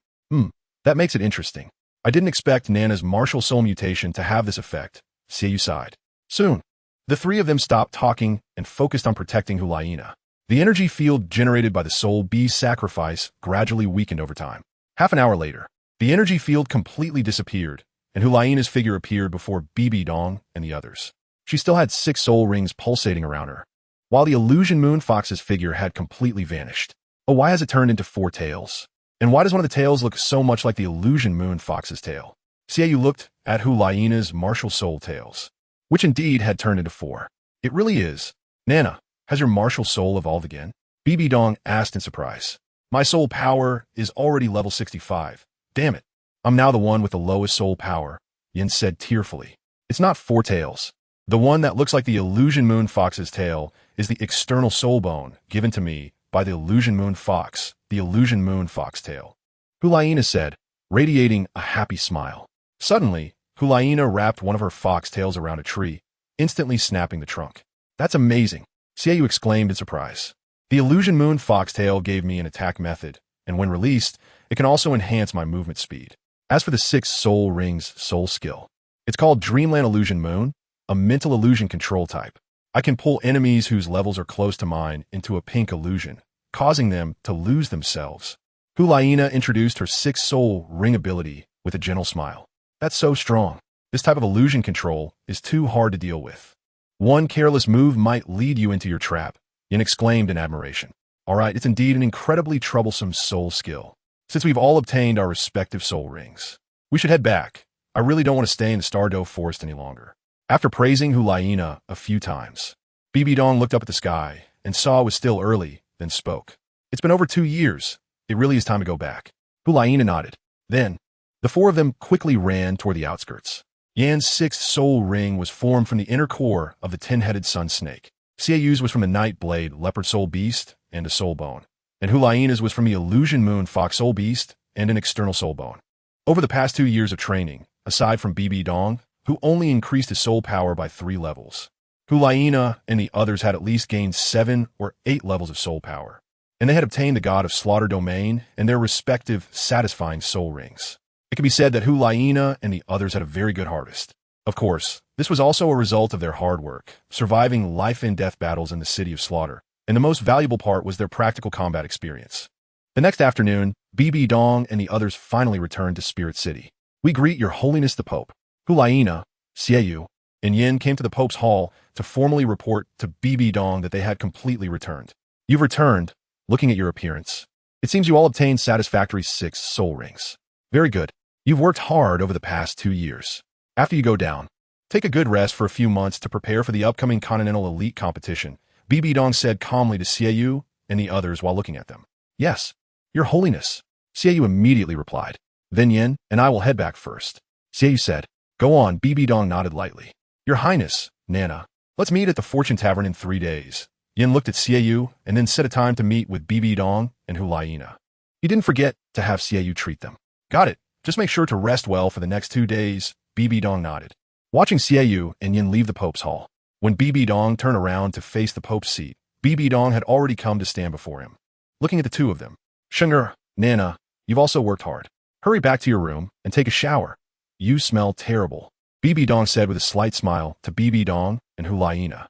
That makes it interesting. I didn't expect Nana's martial soul mutation to have this effect, Xiaoyu sighed. Soon, the three of them stopped talking and focused on protecting Hulaina. The energy field generated by the soul beast sacrifice gradually weakened over time. Half an hour later, the energy field completely disappeared, and Hulaina's figure appeared before BibiDong and the others. She still had 6 soul rings pulsating around her, while the illusion moon fox's figure had completely vanished. Oh, why has it turned into 4 tails? And why does one of the tails look so much like the illusion moon fox's tail? Xiaoyu looked at Hulaina's martial soul tails, which indeed had turned into 4. It really is. Nana, has your martial soul evolved again? BibiDong asked in surprise. My soul power is already level 65. Damn it. I'm now the one with the lowest soul power, Yin said tearfully. It's not 4 tails. The one that looks like the illusion moon fox's tail is the external soul bone given to me by the illusion moon fox, the illusion moon fox tail. Hulaina said, radiating a happy smile. Suddenly, Hulaina wrapped one of her fox tails around a tree, instantly snapping the trunk. That's amazing, Xiaoyu exclaimed in surprise. The illusion moon fox tail gave me an attack method, and when released, it can also enhance my movement speed. As for the 6 soul rings soul skill, it's called Dreamland Illusion Moon, a mental illusion control type. I can pull enemies whose levels are close to mine into a pink illusion, causing them to lose themselves. Hulaina introduced her 6 soul ring ability with a gentle smile. That's so strong. This type of illusion control is too hard to deal with. One careless move might lead you into your trap, Yin exclaimed in admiration. Alright, it's indeed an incredibly troublesome soul skill. Since we've all obtained our respective soul rings, we should head back. I really don't want to stay in the Stardow Forest any longer. After praising Hulaina a few times, BibiDong looked up at the sky and saw it was still early, then spoke. It's been over 2 years. It really is time to go back. Hulaina nodded. Then, the 4 of them quickly ran toward the outskirts. Yan's 6th soul ring was formed from the inner core of the 10-headed sun snake. Xiaoyu's was from the night blade leopard soul beast and a soul bone. and Hulaiina's was from the Illusion Moon Fox Soul Beast and an external soul bone. Over the past 2 years of training, aside from Bibi Dong, who only increased his soul power by 3 levels, Hulaiina and the others had at least gained 7 or 8 levels of soul power, and they had obtained the God of Slaughter domain and their respective satisfying soul rings. It can be said that Hulaiina and the others had a very good harvest. Of course, this was also a result of their hard work, surviving life-and-death battles in the City of Slaughter, and the most valuable part was their practical combat experience. The next afternoon, Bibi Dong and the others finally returned to Spirit City. "We greet your holiness the Pope." Hulaiina, Xiaoyu, and Yin came to the Pope's hall to formally report to Bibi Dong that they had completely returned. "You've returned. Looking at your appearance, it seems you all obtained satisfactory 6 soul rings. Very good. You've worked hard over the past 2 years. After you go down, take a good rest for a few months to prepare for the upcoming Continental Elite competition," Bibi Dong said calmly to Xiaoyu and the others while looking at them. "Yes, your holiness," Xiaoyu immediately replied. "Then Yin and I will head back first." Xiaoyu said. "Go on," Bibi Dong nodded lightly. "Your highness, Nana, let's meet at the Fortune Tavern in 3 days." Yin looked at Xiaoyu and then set a time to meet with Bibi Dong and Hulaiina. He didn't forget to have Xiaoyu treat them. "Got it. Just make sure to rest well for the next 2 days," Bibi Dong nodded. Watching Xiaoyu and Yin leave the Pope's hall, when Bibi Dong turned around to face the Pope's seat, Bibi Dong had already come to stand before him. Looking at the two of them, "Sheng'er, Nana, you've also worked hard. Hurry back to your room and take a shower. You smell terrible," Bibi Dong said with a slight smile to Bibi Dong and Hulaiina.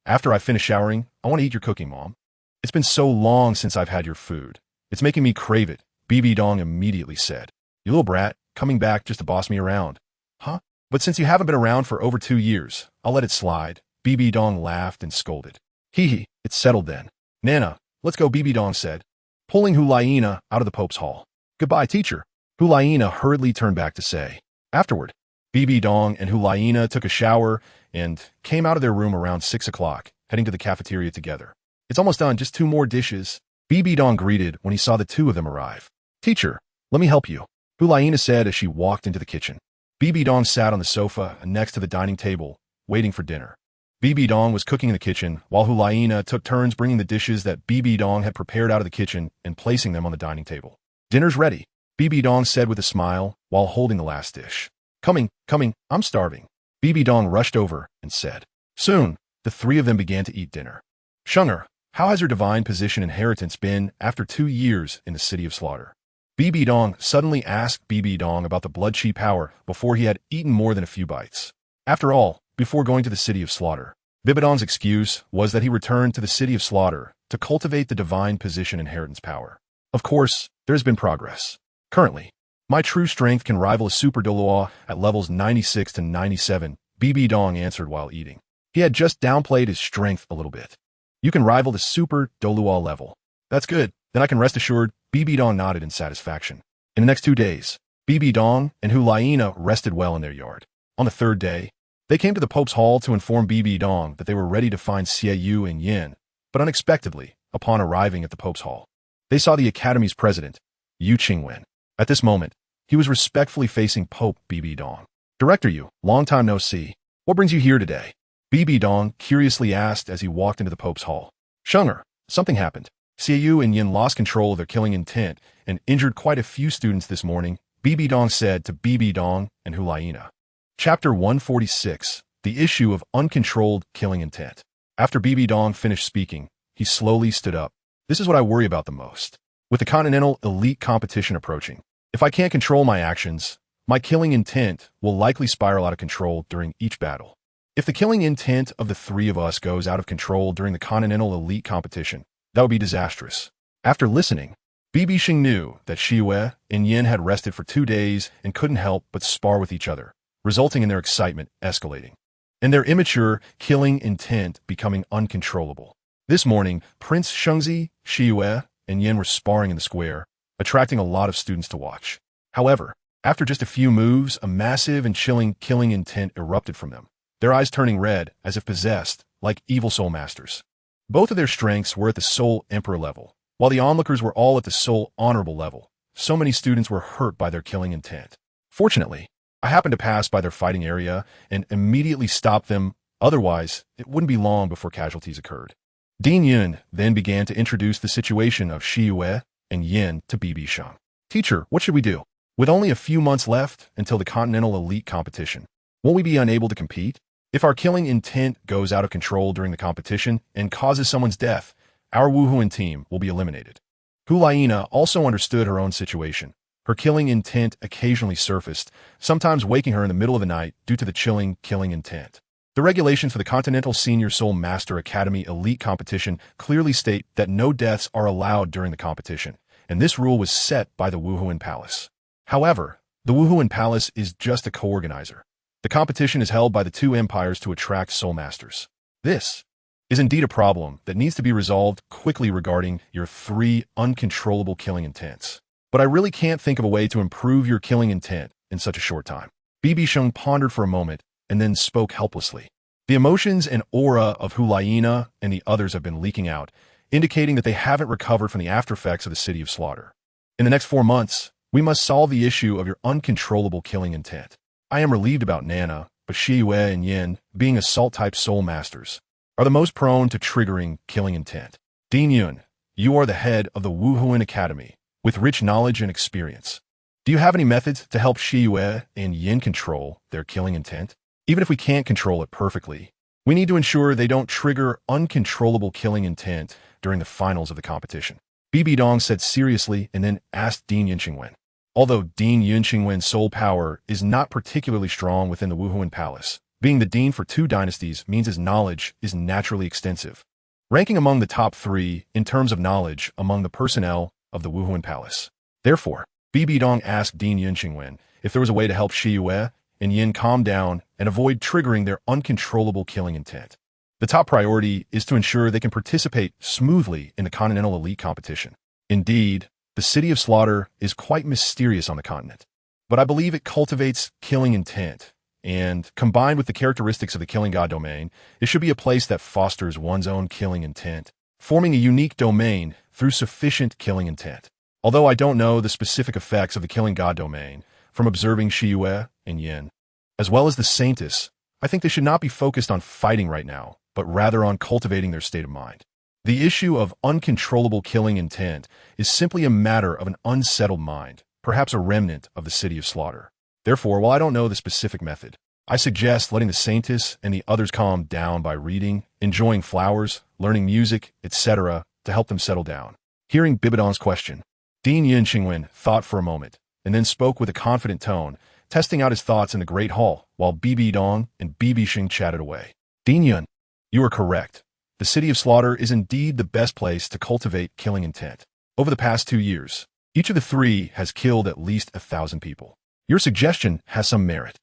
After I finish showering, I want to eat your cooking, Mom. It's been so long since I've had your food. It's making me crave it," Bibi Dong immediately said. "You little brat, coming back just to boss me around." "Huh? But since you haven't been around for over 2 years, I'll let it slide," Bibi Dong laughed and scolded. "Hee, it's settled then. Nana, let's go," Bibi Dong said, pulling Hulaiina out of the Pope's hall. "Goodbye, teacher," Hulaiina hurriedly turned back to say. Afterward, Bibi Dong and Hulaiina took a shower and came out of their room around 6 o'clock, heading to the cafeteria together. "It's almost done, just 2 more dishes," Bibi Dong greeted when he saw the two of them arrive. "Teacher, let me help you," Hulaiina said as she walked into the kitchen. Bibi Dong sat on the sofa next to the dining table, waiting for dinner. Bibi Dong was cooking in the kitchen, while Hulaiina took turns bringing the dishes that Bibi Dong had prepared out of the kitchen and placing them on the dining table. "Dinner's ready," Bibi Dong said with a smile while holding the last dish. Coming, I'm starving," Bibi Dong rushed over and said. Soon, the 3 of them began to eat dinner. "Sheng'er, how has your divine position inheritance been after 2 years in the City of Slaughter?" Bibi Dong suddenly asked Bibi Dong about the blood chi power before he had eaten more than a few bites. After all, before going to the City of Slaughter, Bibi Dong's excuse was that he returned to the City of Slaughter to cultivate the divine position inheritance power. "Of course, there has been progress. Currently, my true strength can rival a super Douluo at levels 96 to 97, Bibi Dong answered while eating. He had just downplayed his strength a little bit. "You can rival the super Douluo level. That's good. Then I can rest assured," Bibi Dong nodded in satisfaction. In the next 2 days, Bibi Dong and Hulaiina rested well in their yard. On the 3rd day, they came to the Pope's hall to inform Bibi Dong that they were ready to find Xiaoyu and Yin, but unexpectedly, upon arriving at the Pope's hall, they saw the Academy's president, Yu Qingwen. At this moment, he was respectfully facing Pope Bibi Dong. "Director Yu, long time no see. What brings you here today?" Bibi Dong curiously asked as he walked into the Pope's hall. "Sheng'er, something happened. Xiaoyu and Yin lost control of their killing intent and injured quite a few students this morning," Bibi Dong said to Bibi Dong and Hulaiina. Chapter 146, The Issue of Uncontrolled Killing Intent. After Bibi Dong finished speaking, he slowly stood up. "This is what I worry about the most. With the Continental Elite competition approaching, if I can't control my actions, my killing intent will likely spiral out of control during each battle. If the killing intent of the 3 of us goes out of control during the Continental Elite competition, that would be disastrous." After listening, BibiSheng knew that Xue and Yin had rested for 2 days and couldn't help but spar with each other, resulting in their excitement escalating, and their immature killing intent becoming uncontrollable. This morning, Prince Shengzi, Xue, and Yin were sparring in the square, attracting a lot of students to watch. However, after just a few moves, a massive and chilling killing intent erupted from them, their eyes turning red as if possessed, like evil soul masters. Both of their strengths were at the Soul Emperor level, while the onlookers were all at the Soul Honorable level. So many students were hurt by their killing intent. Fortunately, I happened to pass by their fighting area and immediately stopped them, otherwise it wouldn't be long before casualties occurred. Dean Yun then began to introduce the situation of Shiyue and Yin to BibiSheng. Teacher, what should we do? With only a few months left until the Continental Elite competition, won't we be unable to compete? If our killing intent goes out of control during the competition and causes someone's death, our Wuhuan team will be eliminated. Hulaina also understood her own situation. Her killing intent occasionally surfaced, sometimes waking her in the middle of the night due to the chilling killing intent. The regulations for the Continental Senior Soul Master Academy Elite Competition clearly state that no deaths are allowed during the competition, and this rule was set by the Wuhuan Palace. However, the Wuhuan Palace is just a co-organizer. The competition is held by the two empires to attract soul masters. This is indeed a problem that needs to be resolved quickly regarding your 3 uncontrollable killing intents. But I really can't think of a way to improve your killing intent in such a short time. BibiSheng pondered for a moment and then spoke helplessly. The emotions and aura of Hulaina and the others have been leaking out, indicating that they haven't recovered from the aftereffects of the City of Slaughter. In the next 4 months, we must solve the issue of your uncontrollable killing intent. I am relieved about Nana, but Shiyue and Yin, being assault-type soul masters, are the most prone to triggering killing intent. Dean Yun, you are the head of the Wuhuan Academy, with rich knowledge and experience. Do you have any methods to help Shiyue and Yin control their killing intent? Even if we can't control it perfectly, we need to ensure they don't trigger uncontrollable killing intent during the finals of the competition. Bibi Dong said seriously and then asked Dean Yunqingwen. Although Dean Yunqingwen's soul power is not particularly strong within the Wuhuan Palace, being the dean for 2 dynasties means his knowledge is naturally extensive, ranking among the top 3 in terms of knowledge among the personnel of the Wuhuan Palace. Therefore, Bibi Dong asked Dean Yunqingwen if there was a way to help Shiyue and Yin calm down and avoid triggering their uncontrollable killing intent. The top priority is to ensure they can participate smoothly in the Continental Elite competition. Indeed, the City of Slaughter is quite mysterious on the continent, but I believe it cultivates killing intent, and combined with the characteristics of the Killing God domain, it should be a place that fosters one's own killing intent, forming a unique domain through sufficient killing intent. Although I don't know the specific effects of the Killing God domain from observing Shiyue and Yin, as well as the Saintess, I think they should not be focused on fighting right now, but rather on cultivating their state of mind. The issue of uncontrollable killing intent is simply a matter of an unsettled mind, perhaps a remnant of the City of Slaughter. Therefore, while I don't know the specific method, I suggest letting the Saintess and the others calm down by reading, enjoying flowers, learning music, etc. to help them settle down. Hearing Bibidong's question, Dean Yunqingwen thought for a moment, and then spoke with a confident tone, testing out his thoughts in the Great Hall, while Bibi Dong and BibiSheng chatted away. Dean Yun, you are correct. The City of Slaughter is indeed the best place to cultivate killing intent. Over the past 2 years, each of the 3 has killed at least 1,000 people. Your suggestion has some merit.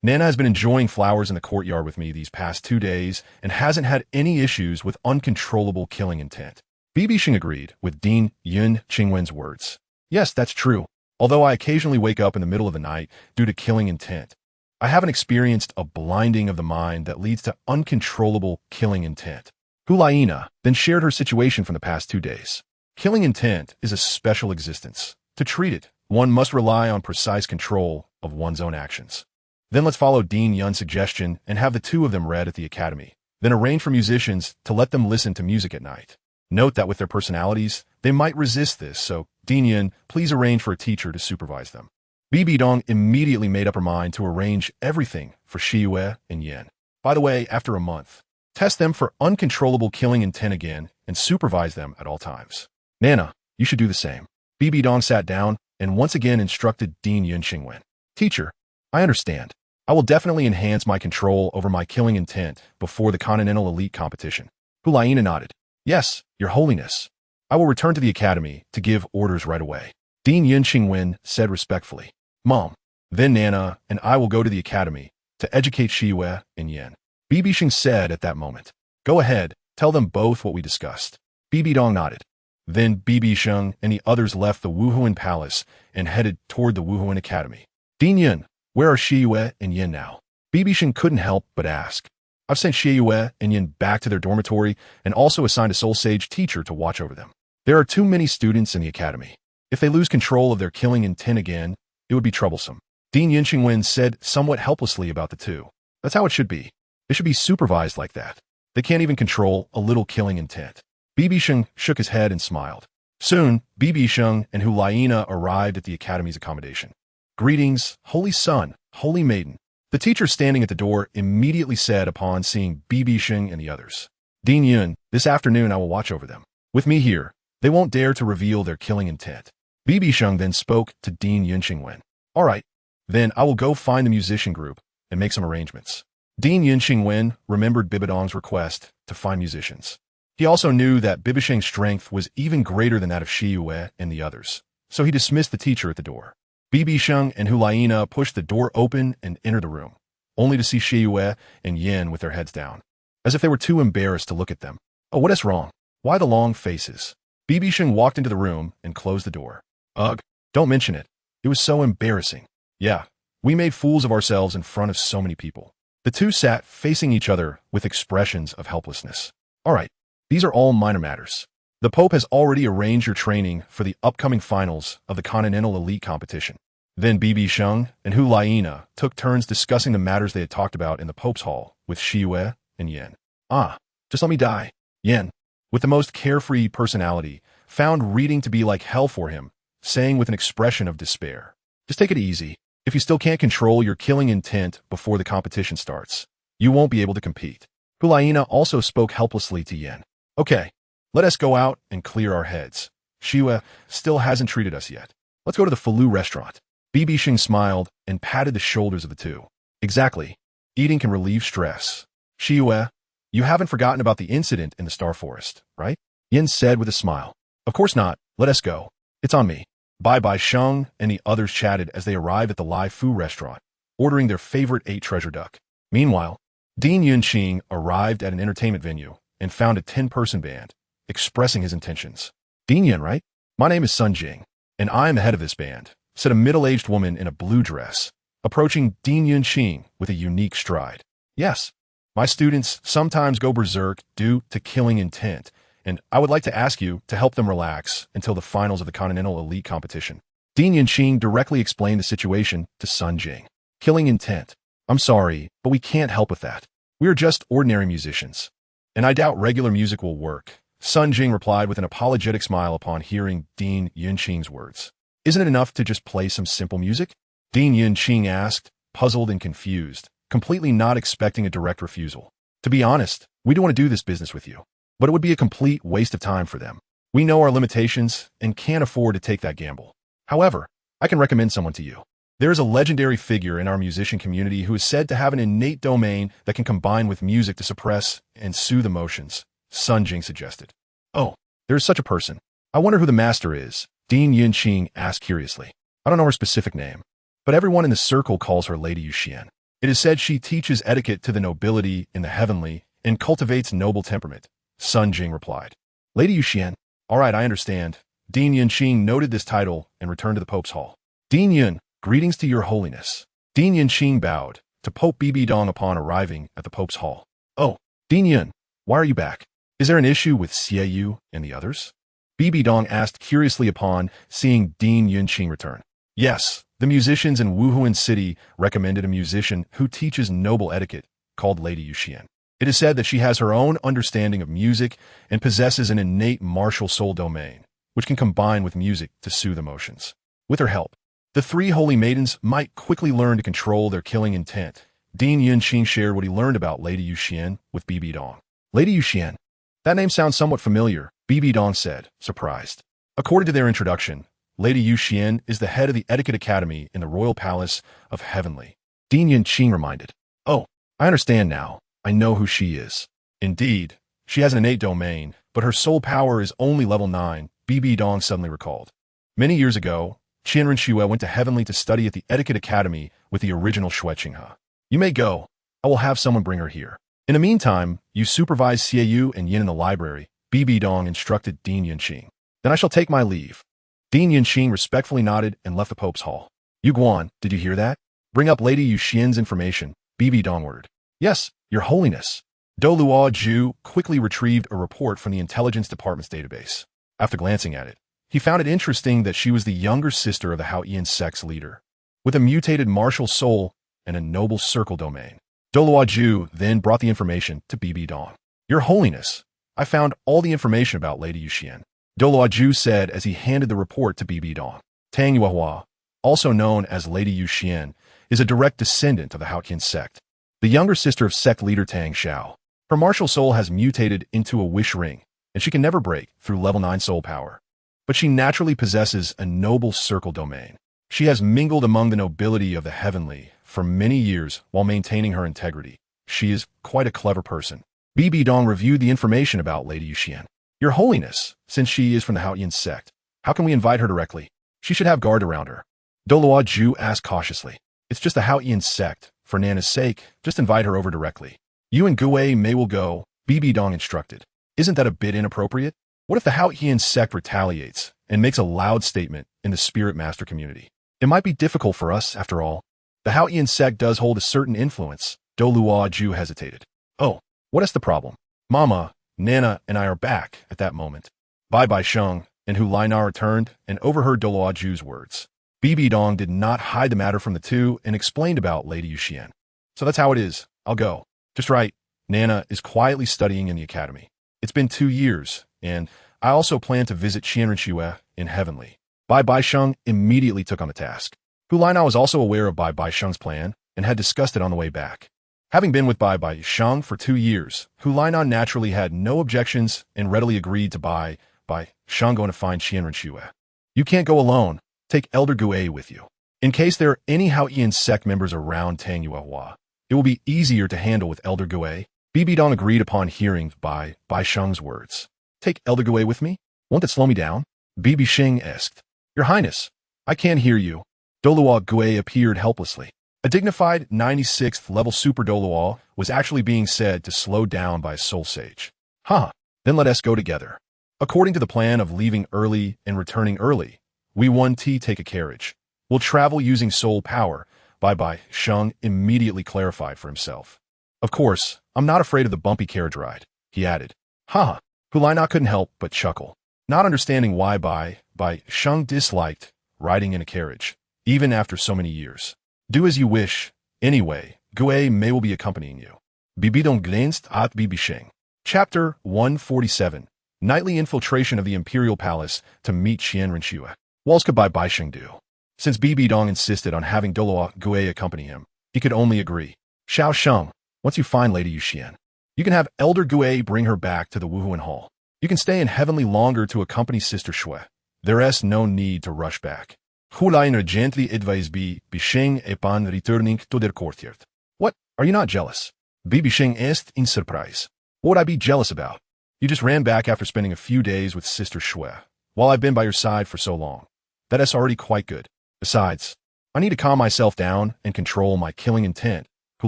Nana has been enjoying flowers in the courtyard with me these past 2 days and hasn't had any issues with uncontrollable killing intent. BibiSheng agreed with Dean Yunqingwen's words. Yes, that's true. Although I occasionally wake up in the middle of the night due to killing intent, I haven't experienced a blinding of the mind that leads to uncontrollable killing intent. Hulaina then shared her situation from the past 2 days. Killing intent is a special existence. To treat it, one must rely on precise control of one's own actions. Then let's follow Dean Yun's suggestion and have the 2 of them read at the academy. Then arrange for musicians to let them listen to music at night. Note that with their personalities, they might resist this, so Dean Yun, please arrange for a teacher to supervise them. Bibi Dong immediately made up her mind to arrange everything for Shiyue and Yin. By the way, after a month, test them for uncontrollable killing intent again and supervise them at all times. Nana, you should do the same. Bibi Dong sat down and once again instructed Dean Yunqingwen. Teacher, I understand. I will definitely enhance my control over my killing intent before the Continental Elite competition. Hulaina nodded. Yes, Your Holiness. I will return to the academy to give orders right away. Dean Yunqingwen said respectfully. Mom, then Nana and I will go to the academy to educate Shiyue and Yin. BibiSheng said at that moment. Go ahead, tell them both what we discussed. Bibi Dong nodded. Then BibiSheng and the others left the Wuhuan Palace and headed toward the Wuhuan Academy. Dean Yun, where are Shiyue and Yin now? BibiSheng couldn't help but ask. I've sent Shiyue and Yin back to their dormitory and also assigned a Soul Sage teacher to watch over them. There are too many students in the academy. If they lose control of their killing intent again, it would be troublesome. Dean Yunqingwen said somewhat helplessly about the 2. That's how it should be. They should be supervised like that. They can't even control a little killing intent. BibiSheng shook his head and smiled. Soon, BibiSheng and Hulaina arrived at the academy's accommodation. Greetings, holy son, holy maiden. The teacher standing at the door immediately said upon seeing BibiSheng and the others. Dean Yun, this afternoon I will watch over them. With me here, they won't dare to reveal their killing intent. BibiSheng then spoke to Dean Yunqingwen. All right, then I will go find the musician group and make some arrangements. Dean Yunqingwen remembered BibiDong's request to find musicians. He also knew that BibiSheng's strength was even greater than that of Shiyue and the others, so he dismissed the teacher at the door. BibiSheng and Hulaina pushed the door open and entered the room, only to see Shiyue and Yin with their heads down, as if they were too embarrassed to look at them. Oh, what is wrong? Why the long faces? BibiSheng walked into the room and closed the door. Ugh, don't mention it. It was so embarrassing. Yeah, we made fools of ourselves in front of so many people. The two sat facing each other with expressions of helplessness. All right, these are all minor matters. The Pope has already arranged your training for the upcoming finals of the Continental Elite competition. Then BibiSheng and Hulaina took turns discussing the matters they had talked about in the Pope's hall with Shiyue and Yin. Ah, just let me die. Yin, with the most carefree personality, found reading to be like hell for him, saying with an expression of despair, just take it easy. If you still can't control your killing intent before the competition starts, you won't be able to compete. Hulaina also spoke helplessly to Yin. Okay, let us go out and clear our heads. Shiyue still hasn't treated us yet. Let's go to the Falu restaurant. BibiSheng smiled and patted the shoulders of the two. Exactly. Eating can relieve stress. Shiyue, you haven't forgotten about the incident in the Star Forest, right? Yin said with a smile. Of course not. Let us go. It's on me. BibiSheng and the others chatted as they arrived at the Lai Fu restaurant, ordering their favorite 8 treasure duck. Meanwhile, Dean Yunqing arrived at an entertainment venue and found a 10-person band, expressing his intentions. Dean Yun, right? My name is Sun Jing, and I am the head of this band, said a middle-aged woman in a blue dress, approaching Dean Yunqing with a unique stride. Yes, my students sometimes go berserk due to killing intent, and I would like to ask you to help them relax until the finals of the Continental Elite competition. Dean Yunqing directly explained the situation to Sun Jing. Killing intent. I'm sorry, but we can't help with that. We are just ordinary musicians, and I doubt regular music will work. Sun Jing replied with an apologetic smile upon hearing Dean Yunqing's words. Isn't it enough to just play some simple music? Dean Yunqing asked, puzzled and confused, completely not expecting a direct refusal. To be honest, we don't want to do this business with you, but it would be a complete waste of time for them. We know our limitations and can't afford to take that gamble. However, I can recommend someone to you. There is a legendary figure in our musician community who is said to have an innate domain that can combine with music to suppress and soothe emotions, Sun Jing suggested. Oh, there is such a person. I wonder who the master is, Dean Yunqing asked curiously. I don't know her specific name, but everyone in the circle calls her Lady Yuxian. It is said she teaches etiquette to the nobility in the heavenly and cultivates noble temperament, Sun Jing replied. Lady Yuxian. All right, I understand. Dean Yunqing noted this title and returned to the Pope's hall. Dean Yun, greetings to your holiness. Dean Yunqing bowed to Pope BibiDong upon arriving at the Pope's hall. Oh, Dean Yun, why are you back? Is there an issue with Xie and the others? BibiDong asked curiously upon seeing Dean Yunqing return. Yes, the musicians in Wuhuan City recommended a musician who teaches noble etiquette, called Lady Yuxian. It is said that she has her own understanding of music and possesses an innate martial soul domain, which can combine with music to soothe emotions. With her help, the 3 holy maidens might quickly learn to control their killing intent. Dean Yunqing shared what he learned about Lady Yuxian with BibiDong. Lady Yuxian. That name sounds somewhat familiar, BibiDong said, surprised. According to their introduction, Lady Yuxian is the head of the Etiquette Academy in the Royal Palace of Heavenly. Dean Yunqing reminded. Oh, I understand now. I know who she is. Indeed, she has an innate domain, but her soul power is only level 9, BibiDong suddenly recalled. Many years ago, Renxue went to Heavenly to study at the Etiquette Academy with the original Shueqinghe. You may go. I will have someone bring her here. In the meantime, you supervise Xie and Yin in the library, BibiDong instructed Dean Yunqing. Then I shall take my leave. Dean Yunqing respectfully nodded and left the Pope's hall. Yu Guan, did you hear that? Bring up Lady Yuxian's information, BibiDong ordered. Yes, Your Holiness. Douluo Ju quickly retrieved a report from the Intelligence Department's database. After glancing at it, he found it interesting that she was the younger sister of the Haoyan sect's leader, with a mutated martial soul and a noble circle domain. Douluo Ju then brought the information to BibiDong. Your Holiness, I found all the information about Lady Yuxian, Douluo Ju said as he handed the report to BibiSheng. Tang Yuehua, also known as Lady Yuxian, is a direct descendant of the Haotian sect, the younger sister of sect leader Tang Xiao. Her martial soul has mutated into a wish ring, and she can never break through level 9 soul power. But she naturally possesses a noble circle domain. She has mingled among the nobility of the heavenly for many years while maintaining her integrity. She is quite a clever person. BibiSheng reviewed the information about Lady Yuxian. Your Holiness, since she is from the Haotian sect, how can we invite her directly? She should have guard around her. Douluo Ju asked cautiously. It's just the Haotian sect. For Nana's sake, just invite her over directly. You and Gue Mei will go, BibiSheng instructed. Isn't that a bit inappropriate? What if the Haotian sect retaliates and makes a loud statement in the Spirit Master community? It might be difficult for us, after all. The Haotian sect does hold a certain influence. Douluo Ju hesitated. Oh, what is the problem? Mama, Nana, and I are back at that moment. BibiSheng and Hu Laina returned and overheard Douluo Ju's words. BibiSheng did not hide the matter from the two and explained about Lady Yuxian. So that's how it is. I'll go. Just right. Nana is quietly studying in the academy. It's been 2 years, and I also plan to visit Renxue in Heavenly. BibiSheng immediately took on the task. Hu Laina was also aware of BibiSheng's plan and had discussed it on the way back. Having been with BibiSheng for 2 years, Hu Laina naturally had no objections and readily agreed to BibiSheng going to find Renxue. You can't go alone. Take Elder Gue with you. In case there are any Haotian sect members around Tang Yuehua, it will be easier to handle with Elder Gue. BibiSheng agreed upon hearing BibiSheng's words. Take Elder Gue with me? Won't that slow me down? BibiSheng asked. Your Highness, I can't hear you. Douluo Gue appeared helplessly. A dignified 96th level Super Douluo was actually being said to slow down by a soul sage. Then let us go together. According to the plan of leaving early and returning early, we 1T take a carriage. We'll travel using soul power. BibiSheng immediately clarified for himself. Of course, I'm not afraid of the bumpy carriage ride, he added. Hu Laina couldn't help but chuckle, not understanding why BibiSheng disliked riding in a carriage, even after so many years. Do as you wish. Anyway, Gue Mei will be accompanying you. BibiSheng glanced at BibiSheng. Chapter 147. Nightly infiltration of the Imperial Palace to meet Renxue. What could BibiSheng do? Since BibiSheng insisted on having Douluo Gue accompany him, he could only agree. Xiao Sheng, once you find Lady Yuxian, you can have Elder Gue bring her back to the Wuhuan Hall. You can stay in Heavenly longer to accompany Sister Shui. There is no need to rush back. Hu Laina gently advised BibiSheng upon returning to their courtyard. What? Are you not jealous? BibiSheng asked in surprise. What would I be jealous about? You just ran back after spending a few days with Sister Shui, while I've been by your side for so long. That is already quite good. Besides, I need to calm myself down and control my killing intent. Hu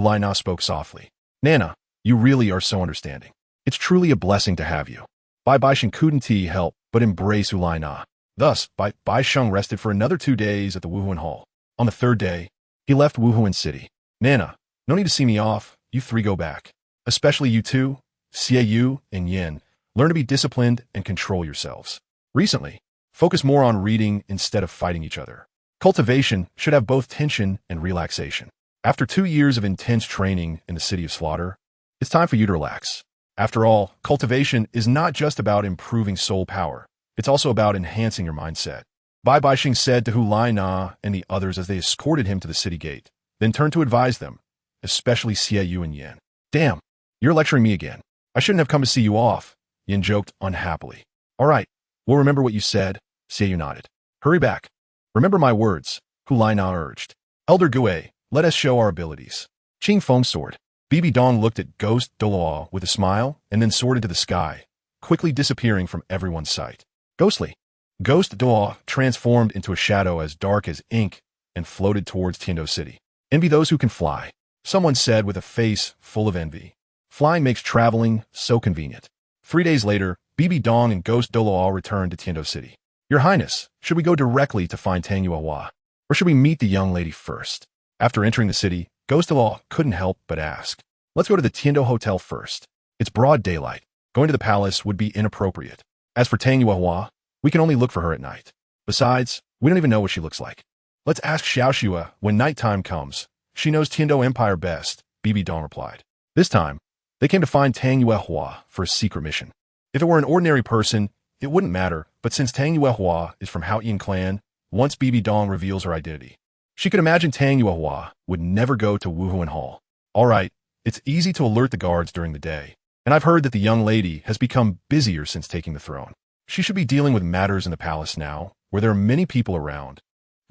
Laina spoke softly. Nana, you really are so understanding. It's truly a blessing to have you. BibiSheng couldn't help but embrace Hu Laina. Thus, BibiSheng rested for another 2 days at the Wuhuan Hall. On the 3rd day, he left Wuhuan City. Nana, no need to see me off. You 3 go back. Especially you 2, Xiaoyu and Yin. Learn to be disciplined and control yourselves. Recently, focus more on reading instead of fighting each other. Cultivation should have both tension and relaxation. After 2 years of intense training in the City of Slaughter, it's time for you to relax. After all, cultivation is not just about improving soul power. It's also about enhancing your mindset. BibiSheng said to Hu Laina and the others as they escorted him to the city gate, then turned to advise them, especially Xiaoyu and Yin. Damn, you're lecturing me again. I shouldn't have come to see you off, Yin joked unhappily. All right, we'll remember what you said, Xiaoyu nodded. Hurry back. Remember my words, Hu Laina urged. Elder Gue, let us show our abilities. Qing Feng sword. BibiSheng looked at Ghost Douluo with a smile and then soared into the sky, quickly disappearing from everyone's sight. Ghostly. Ghost Douluo transformed into a shadow as dark as ink and floated towards Tiando City. Envy those who can fly, someone said with a face full of envy. Flying makes traveling so convenient. 3 days later, BibiSheng and Ghost Douluo returned to Tiando City. Your Highness, should we go directly to find Tang Yuehua, or should we meet the young lady first? After entering the city, Ghost Douluo couldn't help but ask. Let's go to the Tiando Hotel first. It's broad daylight. Going to the palace would be inappropriate. As for Tang Yuehua, we can only look for her at night. Besides, we don't even know what she looks like. Let's ask Xiaoxue when nighttime comes. She knows Tiando Empire best, BibiSheng replied. This time, they came to find Tang Yuehua for a secret mission. If it were an ordinary person, it wouldn't matter, but since Tang Yuehua is from Haoyin clan, once Bibi Dong reveals her identity, she could imagine Tang Yuehua would never go to Wuhuan Hall. Alright, it's easy to alert the guards during the day, and I've heard that the young lady has become busier since taking the throne. She should be dealing with matters in the palace now, where there are many people around.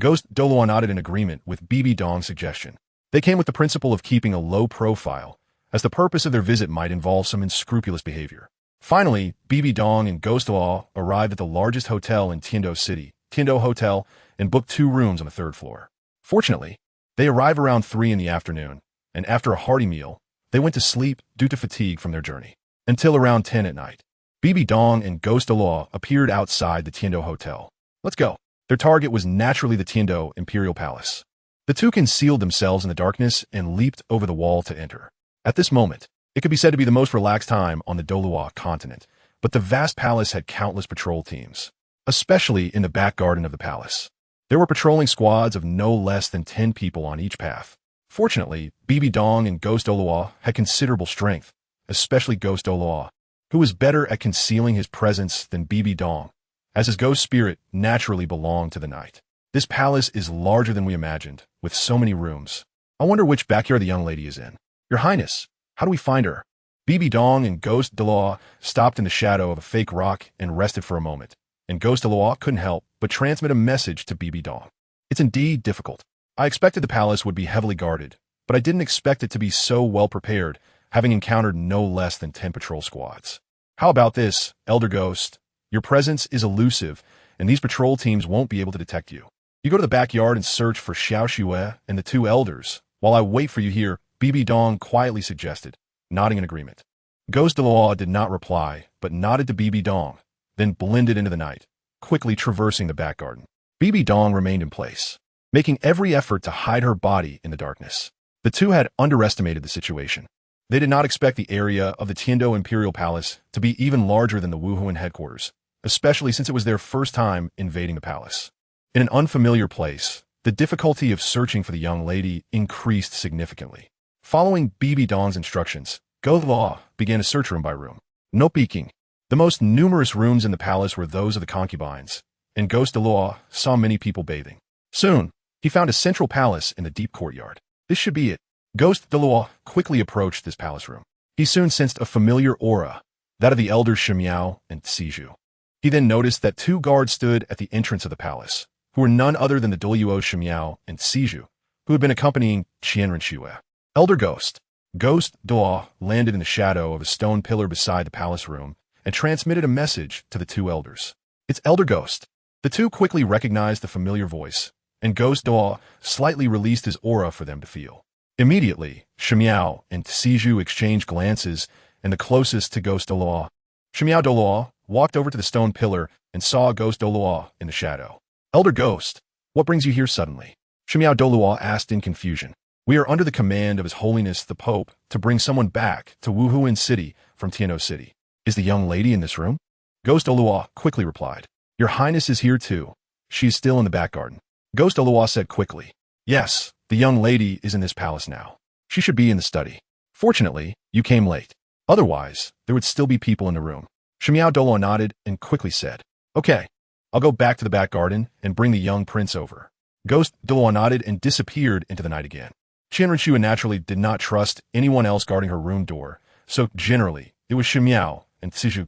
Ghost Douluo nodded in agreement with Bibi Dong's suggestion. They came with the principle of keeping a low profile, as the purpose of their visit might involve some unscrupulous behavior. Finally, Bibi Dong and Ghost Douluo arrived at the largest hotel in Tiando City, Tiando Hotel, and booked 2 rooms on the 3rd floor. Fortunately, they arrived around 3 in the afternoon, and after a hearty meal, they went to sleep due to fatigue from their journey. Until around 10 at night, Bibi Dong and Ghost Douluo appeared outside the Tiando Hotel. Let's go. Their target was naturally the Tiando Imperial Palace. The two concealed themselves in the darkness and leaped over the wall to enter. At this moment, it could be said to be the most relaxed time on the Douluo continent, but the vast palace had countless patrol teams, especially in the back garden of the palace. There were patrolling squads of no less than 10 people on each path. Fortunately, Bibi Dong and Ghost Douluo had considerable strength, especially Ghost Douluo, who was better at concealing his presence than Bibi Dong, as his ghost spirit naturally belonged to the night. This palace is larger than we imagined, with so many rooms. I wonder which backyard the young lady is in. Your Highness, how do we find her? Bibi Dong and Ghost Douluo stopped in the shadow of a fake rock and rested for a moment, and Ghost Douluo couldn't help but transmit a message to Bibi Dong. It's indeed difficult. I expected the palace would be heavily guarded, but I didn't expect it to be so well prepared, having encountered no less than 10 patrol squads. How about this, Elder Ghost? Your presence is elusive, and these patrol teams won't be able to detect you. You go to the backyard and search for Xiao Xue and the 2 elders, while I wait for you here, Bibi Dong quietly suggested, nodding in agreement. Ghost Douluo did not reply, but nodded to Bibi Dong, then blended into the night, quickly traversing the back garden. Bibi Dong remained in place, making every effort to hide her body in the darkness. The two had underestimated the situation. They did not expect the area of the Tiando Imperial Palace to be even larger than the Wuhuan headquarters, especially since it was their first time invading the palace. In an unfamiliar place, the difficulty of searching for the young lady increased significantly. Following Bibi Dong's instructions, Ghost Douluo began to search room by room. No peeking. The most numerous rooms in the palace were those of the concubines, and Ghost Douluo saw many people bathing. Soon, he found a central palace in the deep courtyard. This should be it. Ghost Douluo quickly approached this palace room. He soon sensed a familiar aura, that of the elders Shimiao and Siju. He then noticed that 2 guards stood at the entrance of the palace, who were none other than the Douluo Shimiao and Siju, who had been accompanying Renxue. Elder Ghost. Ghost Douluo landed in the shadow of a stone pillar beside the palace room and transmitted a message to the 2 elders. It's Elder Ghost. The 2 quickly recognized the familiar voice, and Ghost Douluo slightly released his aura for them to feel. Immediately, Shimiao and Siju exchanged glances, and the closest to Ghost Douluo, Shimiao Douluo, walked over to the stone pillar and saw Ghost Douluo in the shadow. Elder Ghost, what brings you here suddenly? Shimiao Douluo asked in confusion. We are under the command of His Holiness the Pope to bring someone back to Wuhuan City from Tiando City. Is the young lady in this room? Ghost Douluo quickly replied. Your Highness is here too. She is still in the back garden. Ghost Douluo said quickly. Yes, the young lady is in this palace now. She should be in the study. Fortunately, you came late. Otherwise, there would still be people in the room. Shimiao Douluo nodded and quickly said, Okay, I'll go back to the back garden and bring the young prince over. Ghost Douluo nodded and disappeared into the night again. Renxue naturally did not trust anyone else guarding her room door, so generally, it was Shimiao and Siju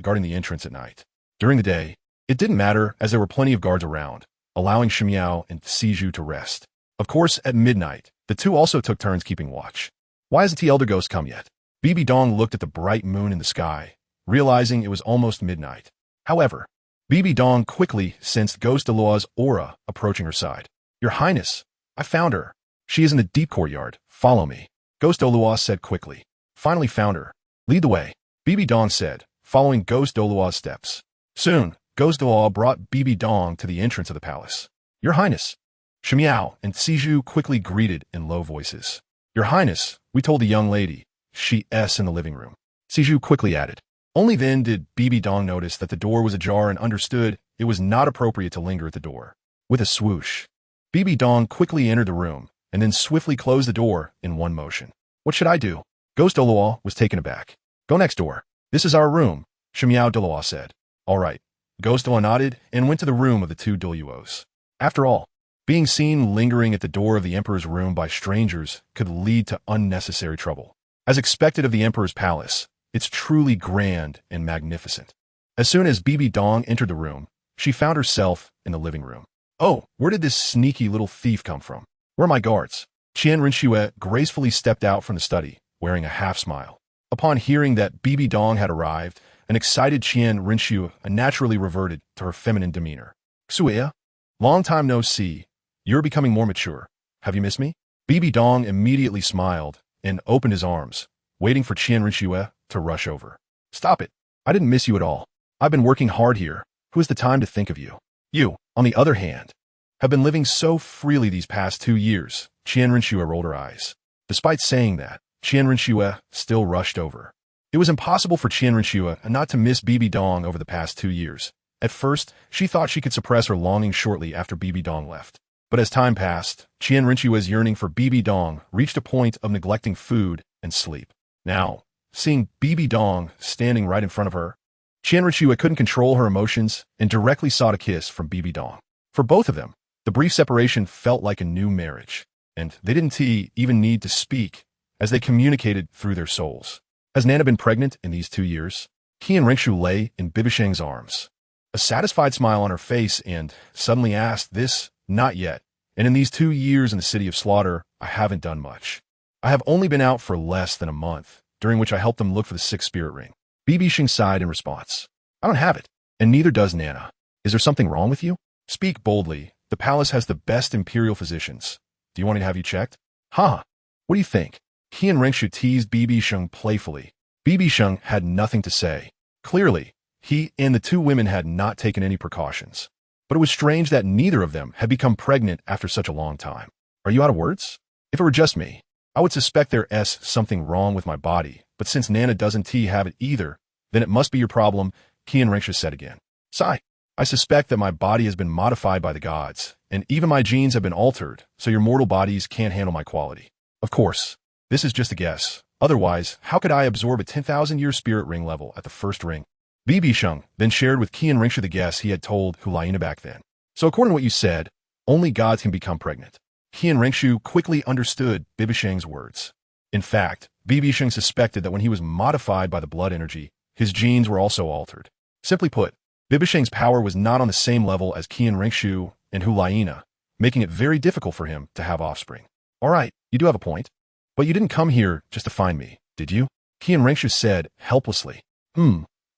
guarding the entrance at night. During the day, it didn't matter as there were plenty of guards around, allowing Shimiao and Siju to rest. Of course, at midnight, the 2 also took turns keeping watch. Why hasn't the Elder Ghost come yet? Bibi Dong looked at the bright moon in the sky, realizing it was almost midnight. However, Bibi Dong quickly sensed Ghost Douluo's aura approaching her side. Your Highness, I found her. She is in the deep courtyard. Follow me. Ghost Douluo said quickly. Finally found her. Lead the way, Bibi Dong said, following Ghost Douluo's steps. Soon, Ghost Douluo brought Bibi Dong to the entrance of the palace. Your Highness. Shimiao and Siju quickly greeted in low voices. Your Highness, we told the young lady. She's in the living room. Siju quickly added. Only then did Bibi Dong notice that the door was ajar and understood it was not appropriate to linger at the door. With a swoosh, Bibi Dong quickly entered the room and then swiftly closed the door in one motion. What should I do? Ghost Douluo was taken aback. Go next door. This is our room. Shimiao Douluo said. All right. Ghost Douluo nodded and went to the room of the two Douluos. After all, being seen lingering at the door of the emperor's room by strangers could lead to unnecessary trouble. As expected of the emperor's palace, it's truly grand and magnificent. As soon as Bibi Dong entered the room, she found herself in the living room. Oh, where did this sneaky little thief come from? Where are my guards? Renxue gracefully stepped out from the study, wearing a half-smile. Upon hearing that Bibi Dong had arrived, an excited Renxue naturally reverted to her feminine demeanor. Xuya, long time no see. You're becoming more mature. Have you missed me? Bibi Dong immediately smiled and opened his arms, waiting for Renxue to rush over. Stop it. I didn't miss you at all. I've been working hard here. Who has the time to think of you? You, on the other hand, have been living so freely these past 2 years. Renxue rolled her eyes. Despite saying that, Renxue still rushed over. It was impossible for Renxue not to miss Bibi Dong over the past 2 years. At first, she thought she could suppress her longing shortly after Bibi Dong left. But as time passed, Renxue's yearning for Bibi Dong reached a point of neglecting food and sleep. Now, seeing Bibi Dong standing right in front of her, Renxue couldn't control her emotions and directly sought a kiss from Bibi Dong. For both of them, the brief separation felt like a new marriage, and they didn't even need to speak as they communicated through their souls. Has Nana been pregnant in these 2 years? Renxue lay in BibiSheng's arms, a satisfied smile on her face, and suddenly asked, "This? Not yet. And in these 2 years in the city of slaughter, I haven't done much. I have only been out for less than a month, during which I helped them look for the 6th spirit ring." BibiSheng sighed in response. "I don't have it, and neither does Nana. Is there something wrong with you? Speak boldly. The palace has the best imperial physicians. Do you want me to have you checked?" "Huh? What do you think?" Renxue teased BibiSheng playfully. BibiSheng had nothing to say. Clearly, he and the two women had not taken any precautions. But it was strange that neither of them had become pregnant after such a long time. "Are you out of words? If it were just me, I would suspect there's something wrong with my body, but since Nana doesn't have it either, then it must be your problem," Renxue said again. "Sigh. I suspect that my body has been modified by the gods, and even my genes have been altered, so your mortal bodies can't handle my quality. Of course, this is just a guess. Otherwise, how could I absorb a 10,000-year spirit ring level at the first ring?" BibiSheng then shared with Renxue the guess he had told Hulaina back then. "So according to what you said, only gods can become pregnant." Renxue quickly understood BibiSheng's words. In fact, BibiSheng suspected that when he was modified by the blood energy, his genes were also altered. Simply put, BibiSheng's power was not on the same level as Renxue and Hulaina, making it very difficult for him to have offspring. "All right, you do have a point. But you didn't come here just to find me, did you?" Renxue said helplessly.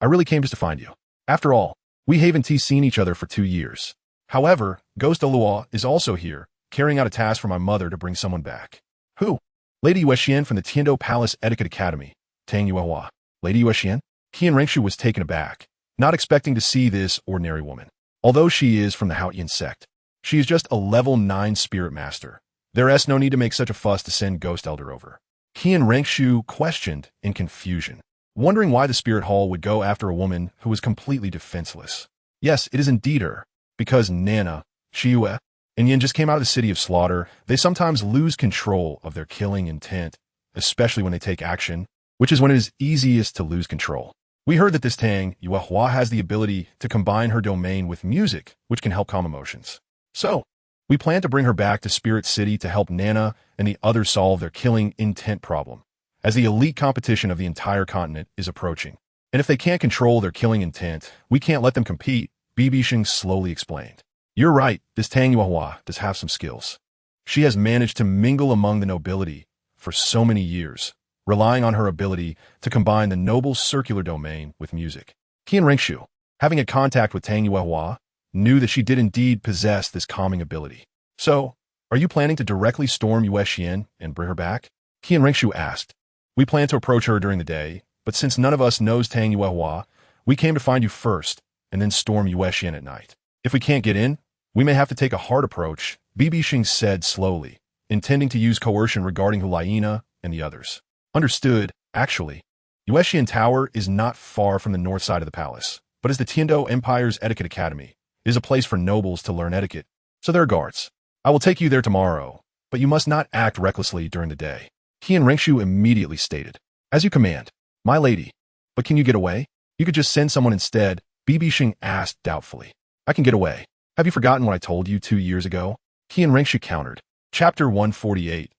I really came just to find you. After all, we haven't seen each other for 2 years. However, Ghost Douluo is also here, carrying out a task for my mother to bring someone back." "Who?" "Lady Yuexian from the Tiando Palace Etiquette Academy, Tang Yuehua." "Lady Yuexian?" Renxue was taken aback, not expecting to see this ordinary woman. Although she is from the Haotian sect, she is just a level 9 spirit master. There's no need to make such a fuss to send Ghost Elder over. Renxue questioned in confusion, wondering why the spirit hall would go after a woman who was completely defenseless. Yes, it is indeed her, because Nana, Shiyue, and Yin just came out of the city of slaughter. They sometimes lose control of their killing intent, especially when they take action, which is when it is easiest to lose control. We heard that this Tang Yuehua has the ability to combine her domain with music, which can help calm emotions. So, we plan to bring her back to Spirit City to help Nana and the others solve their killing intent problem, as the elite competition of the entire continent is approaching. And if they can't control their killing intent, we can't let them compete, BibiSheng slowly explained. "You're right, this Tang Yuehua does have some skills. She has managed to mingle among the nobility for so many years, relying on her ability to combine the noble circular domain with music." Renxue, having a contact with Tang Yuehua, knew that she did indeed possess this calming ability. "So, are you planning to directly storm Yuexian and bring her back?" Renxue asked. "We plan to approach her during the day, but since none of us knows Tang Yuehua, we came to find you first, and then storm Yuexian at night. If we can't get in, we may have to take a hard approach," BibiSheng said slowly, intending to use coercion regarding Hulaina and the others. "Understood. Actually, Yuexian Tower is not far from the north side of the palace, but is the Tiando Empire's Etiquette Academy. It is a place for nobles to learn etiquette, so there are guards. I will take you there tomorrow, but you must not act recklessly during the day." Renxue immediately stated, "As you command, my lady. But can you get away?" You could just send someone instead, BibiSheng asked doubtfully. I can get away. Have you forgotten what I told you 2 years ago? Qian Renxue countered. Chapter 148.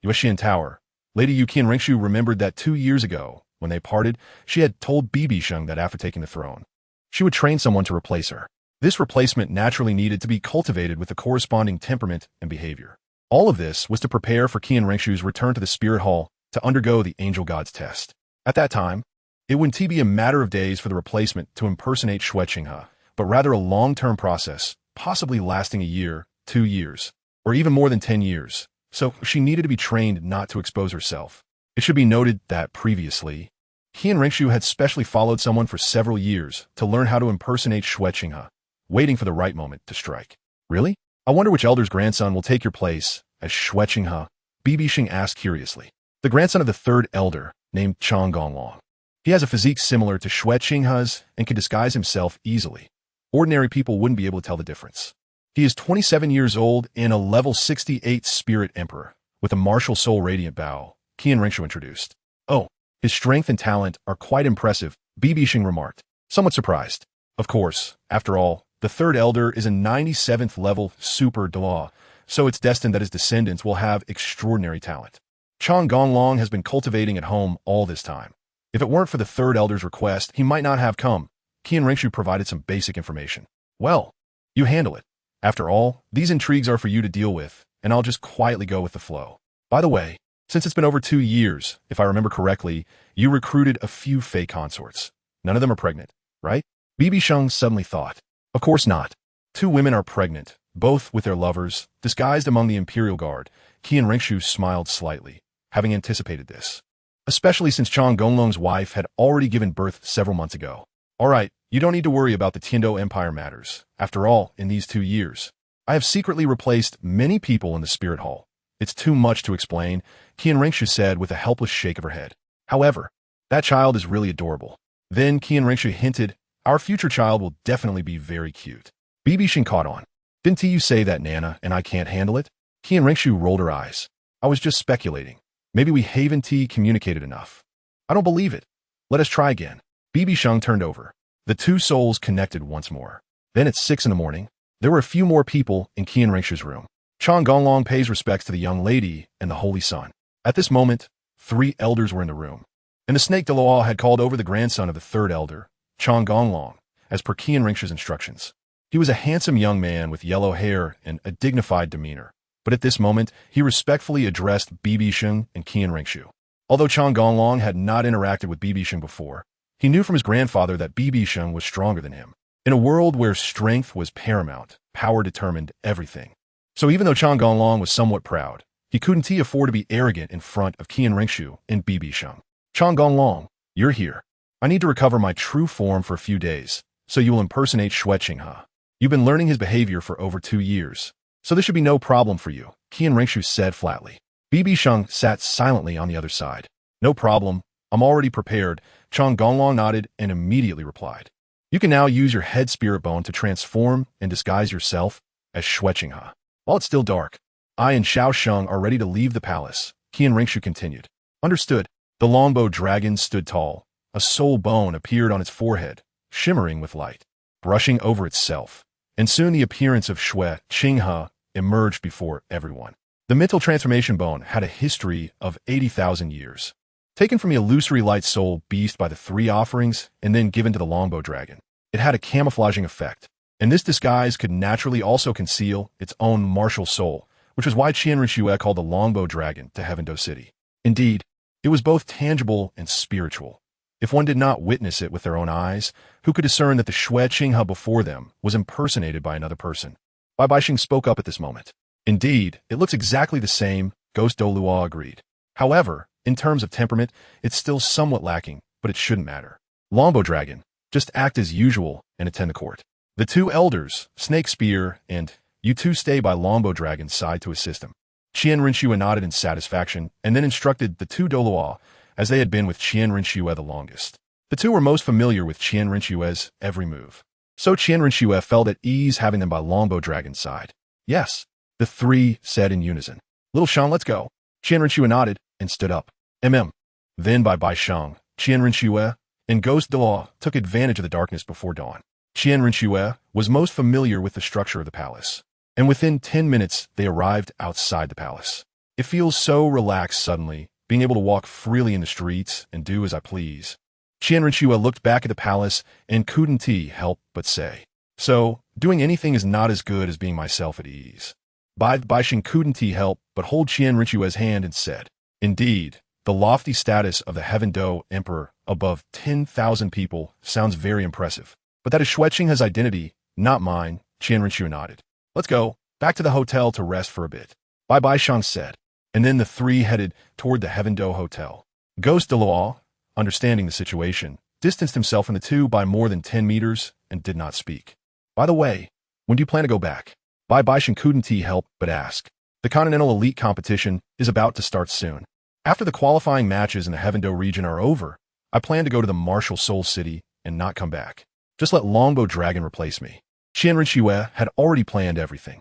Yuexian Tower. Lady Yu Qian Renxue remembered that 2 years ago, when they parted, she had told BibiSheng that after taking the throne, she would train someone to replace her. This replacement naturally needed to be cultivated with the corresponding temperament and behavior. All of this was to prepare for Qian Renxue's return to the Spirit Hall to undergo the Angel God's test. At that time, it wouldn't be a matter of days for the replacement to impersonate Xue Qinghe, but rather a long-term process, possibly lasting a year, 2 years, or even more than 10 years. So she needed to be trained not to expose herself. It should be noted that previously, Qian Renxue had specially followed someone for several years to learn how to impersonate Xue Qinghe, waiting for the right moment to strike. Really? I wonder which elder's grandson will take your place as Xue Qinghe, BibiSheng asked curiously. The grandson of the third elder, named Chang Gonglong. He has a physique similar to Xue Qinghe's and can disguise himself easily. Ordinary people wouldn't be able to tell the difference. He is 27 years old and a level 68 spirit emperor, with a martial soul radiant bow, Qian Renxue introduced. Oh, his strength and talent are quite impressive, BibiSheng remarked, somewhat surprised. Of course, after all, the third elder is a 97th level super Dalu, so it's destined that his descendants will have extraordinary talent. Chang Gonglong has been cultivating at home all this time. If it weren't for the third elder's request, he might not have come. Qian Renxue provided some basic information. Well, you handle it. After all, these intrigues are for you to deal with, and I'll just quietly go with the flow. By the way, since it's been over 2 years, if I remember correctly, you recruited a few fake consorts. None of them are pregnant, right? BibiSheng suddenly thought. Of course not. 2 women are pregnant, both with their lovers, disguised among the Imperial Guard. Qian Renxue smiled slightly, having anticipated this. Especially since Chang Gonglong's wife had already given birth several months ago. All right, you don't need to worry about the Tiando Empire matters. After all, in these 2 years, I have secretly replaced many people in the Spirit Hall. It's too much to explain, Qian Renxue said with a helpless shake of her head. However, that child is really adorable. Then Qian Renxue hinted, our future child will definitely be very cute. BibiSheng caught on. Didn't you say that Nana and I can't handle it? Qian Renxue rolled her eyes. I was just speculating. Maybe we haven't communicated enough. I don't believe it. Let us try again. BibiSheng turned over. The 2 souls connected once more. Then at 6 in the morning, there were a few more people in Qian Renxue's room. Chang Gonglong pays respects to the young lady and the Holy Son. At this moment, 3 elders were in the room, and the Snake Douluo had called over the grandson of the third elder, Chang Gonglong, as per Qian Renxue's instructions. He was a handsome young man with yellow hair and a dignified demeanor, but at this moment, he respectfully addressed BibiSheng and Qian Renxue. Although Chang Gonglong had not interacted with BibiSheng before, he knew from his grandfather that BibiSheng was stronger than him. In a world where strength was paramount, power determined everything. So even though Chang Gonglong was somewhat proud, he couldn't afford to be arrogant in front of Qian Renxue and BibiSheng. Chang Gonglong, you're here. I need to recover my true form for a few days, so you will impersonate Xue Qinghe. You've been learning his behavior for over 2 years, so this should be no problem for you, Qian Renxue said flatly. BibiSheng sat silently on the other side. No problem. I'm already prepared. Chang Gonglong nodded and immediately replied. You can now use your head spirit bone to transform and disguise yourself as Xue Qinghe. While it's still dark, I and Xiao Sheng are ready to leave the palace, Qian Renxue continued. Understood. The longbow dragon stood tall. A soul bone appeared on its forehead, shimmering with light, brushing over itself, and soon the appearance of Xue Qinghe emerged before everyone. The mental transformation bone had a history of 80,000 years. Taken from the illusory light soul beast by the 3 offerings and then given to the longbow dragon, it had a camouflaging effect, and this disguise could naturally also conceal its own martial soul, which was why Qian Renxue called the longbow dragon to Heavendo City. Indeed, it was both tangible and spiritual. If one did not witness it with their own eyes, who could discern that the Xue Qinghe before them was impersonated by another person? BibiSheng spoke up at this moment. Indeed, it looks exactly the same, Ghost Douluo agreed. However, in terms of temperament, it's still somewhat lacking, but it shouldn't matter. Longbow Dragon, just act as usual and attend the court. The 2 elders, Snake Spear and you 2 stay by Longbow Dragon's side to assist him. Qian Renxue nodded in satisfaction and then instructed the 2 Douluo, as they had been with Qian Renxue the longest. The 2 were most familiar with Qian Renxue's every move. So Qian Renxue felt at ease having them by Longbow Dragon's side. Yes, the 3 said in unison. Little Shang, let's go. Qian Renxue nodded and stood up. Then by BibiSheng, Qian Renxue, and Ghost Dalu took advantage of the darkness before dawn. Renxue was most familiar with the structure of the palace, and within 10 minutes they arrived outside the palace. It feels so relaxed suddenly, being able to walk freely in the streets and do as I please. Renxue looked back at the palace and couldn't help but say, "So, doing anything is not as good as being myself at ease." BibiSheng couldn't help but hold Renxue's hand and said, "Indeed, the lofty status of the Heaven Do Emperor above 10,000 people sounds very impressive. But that is Xueqing's identity, not mine." Renxue nodded. "Let's go back to the hotel to rest for a bit," BibiSheng said, and then the three headed toward the Heaven Do Hotel. Ghost Dalu, understanding the situation, distanced himself from the two by more than 10 meters and did not speak. "By the way, when do you plan to go back?" BibiSheng couldn't help but ask. "The Continental Elite competition is about to start soon. After the qualifying matches in the Heaven Do region are over, I plan to go to the Martial Soul City and not come back. Just let Longbow Dragon replace me." Renxue had already planned everything.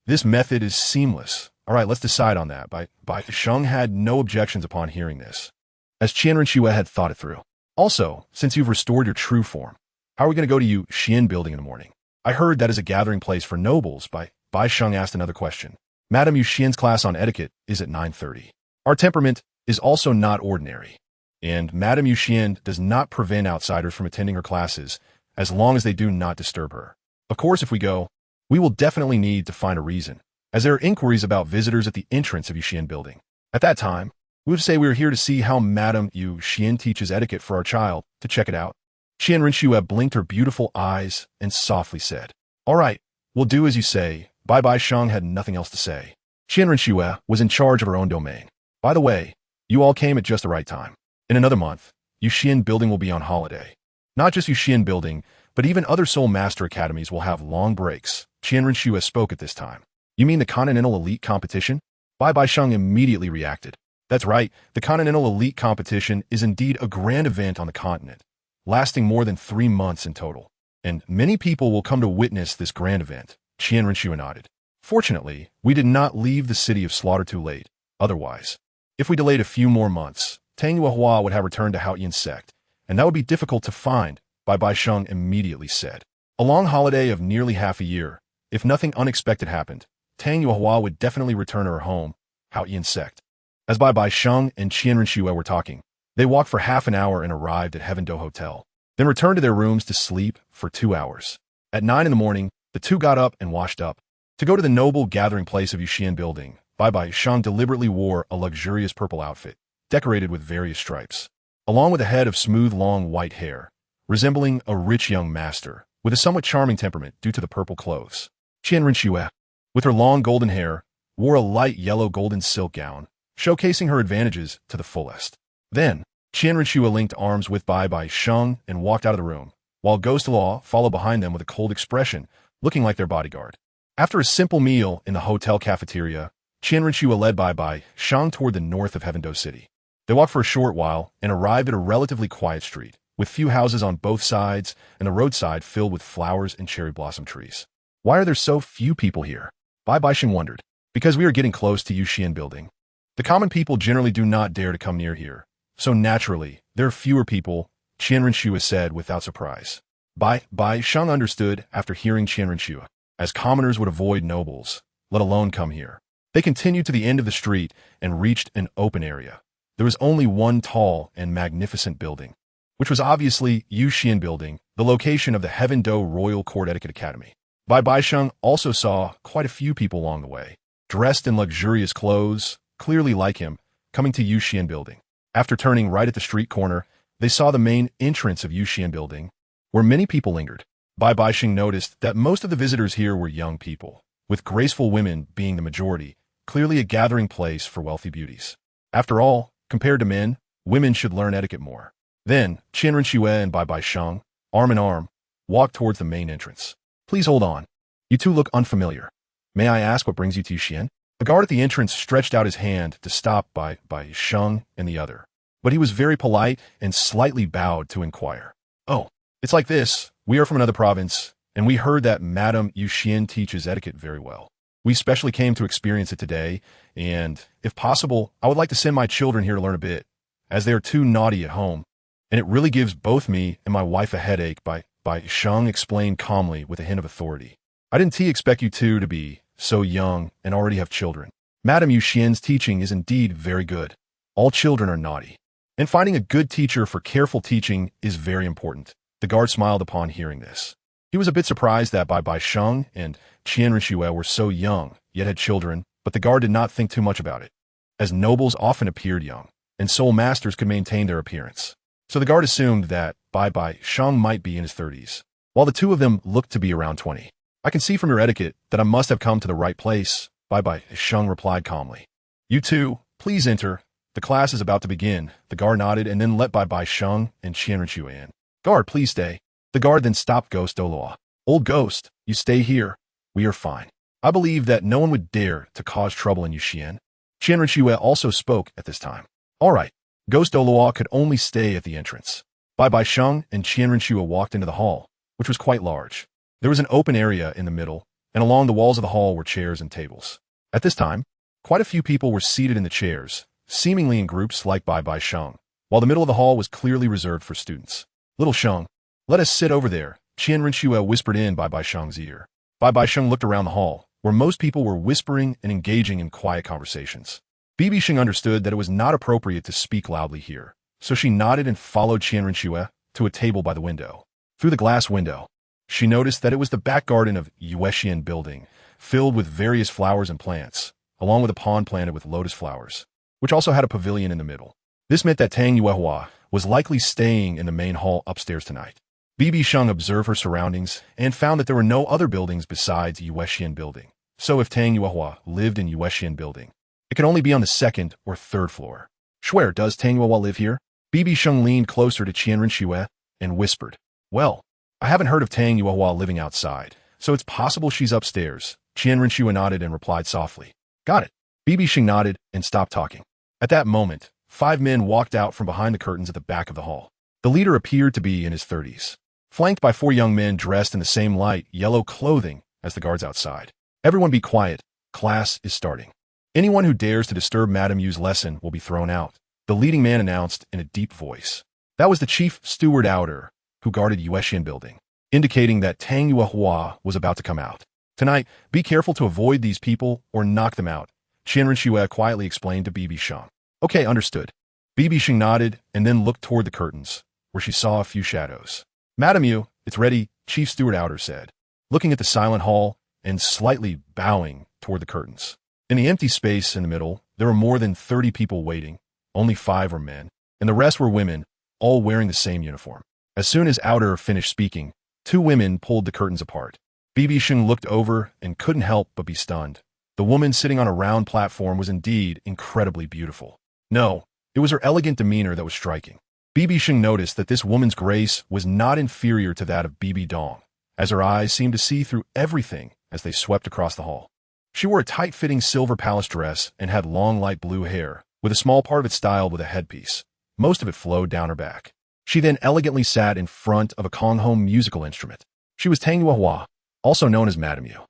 This method is seamless. All right, let's decide on that." BibiSheng had no objections upon hearing this, as Renxue had thought it through. "Also, since you've restored your true form, how are we going to go to Xian building in the morning? I heard that is a gathering place for nobles." BibiSheng asked another question. "Madame Xian's class on etiquette is at 9:30. Our temperament is also not ordinary, and Madame Xian does not prevent outsiders from attending her classes as long as they do not disturb her. Of course, if we go, we will definitely need to find a reason, as there are inquiries about visitors at the entrance of Xian building. At that time, we would say we are here to see how Madame Xian teaches etiquette for our child, to check it out." Renxue blinked her beautiful eyes and softly said, "All right, we'll do as you say." BibiSheng had nothing else to say. Renxue was in charge of her own domain. "By the way, you all came at just the right time. In another month, Xian building will be on holiday. Not just Xian building, but even other Soul Master Academies will have long breaks." Renxue spoke at this time. "You mean the Continental Elite competition?" BibiSheng immediately reacted. "That's right, the Continental Elite competition is indeed a grand event on the continent, lasting more than 3 months in total, and many people will come to witness this grand event." Renxue nodded. "Fortunately, we did not leave the city of Slaughter too late. Otherwise, if we delayed a few more months, Tang Yuehua would have returned to Haotian sect, and that would be difficult to find," BibiSheng immediately said. "A long holiday of nearly half a year. If nothing unexpected happened, Tang Yuehua would definitely return to her home, Haotian sect." As BibiSheng and Renxue were talking, they walked for half an hour and arrived at Heaven Do Hotel, then returned to their rooms to sleep for 2 hours. At 9 in the morning, the two got up and washed up. To go to the noble gathering place of Xian building, BibiSheng deliberately wore a luxurious purple outfit, decorated with various stripes, along with a head of smooth long white hair, resembling a rich young master, with a somewhat charming temperament due to the purple clothes. Renxue, with her long golden hair, wore a light yellow golden silk gown, showcasing her advantages to the fullest. Then, Renxue linked arms with BibiSheng and walked out of the room, while Ghost Dalu followed behind them with a cold expression, looking like their bodyguard. After a simple meal in the hotel cafeteria, Renxue led BibiSheng toward the north of Heaven Do City. They walked for a short while and arrived at a relatively quiet street, with few houses on both sides and the roadside filled with flowers and cherry blossom trees. "Why are there so few people here?" BibiSheng wondered. "Because we are getting close to Xian building. The common people generally do not dare to come near here, so naturally, there are fewer people," Renxue said without surprise. BibiSheng understood after hearing Renxue, as commoners would avoid nobles, let alone come here. They continued to the end of the street and reached an open area. There was only one tall and magnificent building, which was obviously Xian building, the location of the Heaven Do Royal Court Etiquette Academy. BibiSheng also saw quite a few people along the way, dressed in luxurious clothes, clearly like him, coming to Xian building. After turning right at the street corner, they saw the main entrance of Xian building, where many people lingered. BibiSheng noticed that most of the visitors here were young people, with graceful women being the majority, clearly a gathering place for wealthy beauties. After all, compared to men, women should learn etiquette more. Then, Renxue and BibiSheng, arm in arm, walked towards the main entrance. "Please hold on. You two look unfamiliar. May I ask what brings you to Xian?" The guard at the entrance stretched out his hand to stop BibiSheng and the other, but he was very polite and slightly bowed to inquire. "Oh, it's like this. We are from another province, and we heard that Madame Xian teaches etiquette very well. We specially came to experience it today, and, if possible, I would like to send my children here to learn a bit, as they are too naughty at home." and it really gives both me and my wife a headache, BibiSheng explained calmly with a hint of authority. I didn't expect you two to be so young and already have children. Madame Yu Xian's teaching is indeed very good. All children are naughty. And finding a good teacher for careful teaching is very important. The guard smiled upon hearing this. He was a bit surprised that BibiSheng and Renxue were so young, yet had children, but the guard did not think too much about it, as nobles often appeared young, and soul masters could maintain their appearance. So the guard assumed that BibiSheng might be in his 30s, while the two of them looked to be around 20. I can see from your etiquette that I must have come to the right place, BibiSheng replied calmly. You two, please enter. The class is about to begin. The guard nodded and then let BibiSheng and Renxue in. Guard, please stay. The guard then stopped Ghost Douluo. Old Ghost, you stay here. We are fine. I believe that no one would dare to cause trouble in Yuxian. Renxue also spoke at this time. All right. Ghost Douluo could only stay at the entrance. BibiSheng and Renxue walked into the hall, which was quite large. There was an open area in the middle, and along the walls of the hall were chairs and tables. At this time, quite a few people were seated in the chairs, seemingly in groups like BibiSheng, while the middle of the hall was clearly reserved for students. Little Sheng, let us sit over there, Renxue whispered in BibiSheng's ear. BibiSheng looked around the hall, where most people were whispering and engaging in quiet conversations. BibiSheng understood that it was not appropriate to speak loudly here, so she nodded and followed Renxue to a table by the window. Through the glass window, she noticed that it was the back garden of Yuexian building, filled with various flowers and plants, along with a pond planted with lotus flowers, which also had a pavilion in the middle. This meant that Tang Yuehua was likely staying in the main hall upstairs tonight. BibiSheng observed her surroundings and found that there were no other buildings besides Yuexian building. So if Tang Yuehua lived in Yuexian building, it could only be on the second or third floor. Swear, does Tang Yuehua live here? BibiSheng leaned closer to Renxue and whispered. Well, I haven't heard of Tang Yuehua living outside, so it's possible she's upstairs. Renxue nodded and replied softly. Got it. BibiSheng nodded and stopped talking. At that moment, 5 men walked out from behind the curtains at the back of the hall. The leader appeared to be in his 30s, flanked by 4 young men dressed in the same light yellow clothing as the guards outside. Everyone be quiet. Class is starting. Anyone who dares to disturb Madame Yu's lesson will be thrown out, the leading man announced in a deep voice. That was the chief steward outer, who guarded Yuexian building, indicating that Tang Yuehua was about to come out. Tonight, be careful to avoid these people or knock them out, Renxue quietly explained to BibiSheng. Okay, understood. BibiSheng nodded and then looked toward the curtains, where she saw a few shadows. Madame Yu, it's ready, Chief Steward Outer said, looking at the silent hall and slightly bowing toward the curtains. In the empty space in the middle, there were more than 30 people waiting. Only 5 were men, and the rest were women, all wearing the same uniform. As soon as Outer finished speaking, 2 women pulled the curtains apart. BibiSheng looked over and couldn't help but be stunned. The woman sitting on a round platform was indeed incredibly beautiful. No, it was her elegant demeanor that was striking. BibiSheng noticed that this woman's grace was not inferior to that of Bibi Dong, as her eyes seemed to see through everything as they swept across the hall. She wore a tight-fitting silver palace dress and had long light blue hair, with a small part of it styled with a headpiece. Most of it flowed down her back. She then elegantly sat in front of a Konghome musical instrument. She was Tang Yuehua, also known as Madame Yu.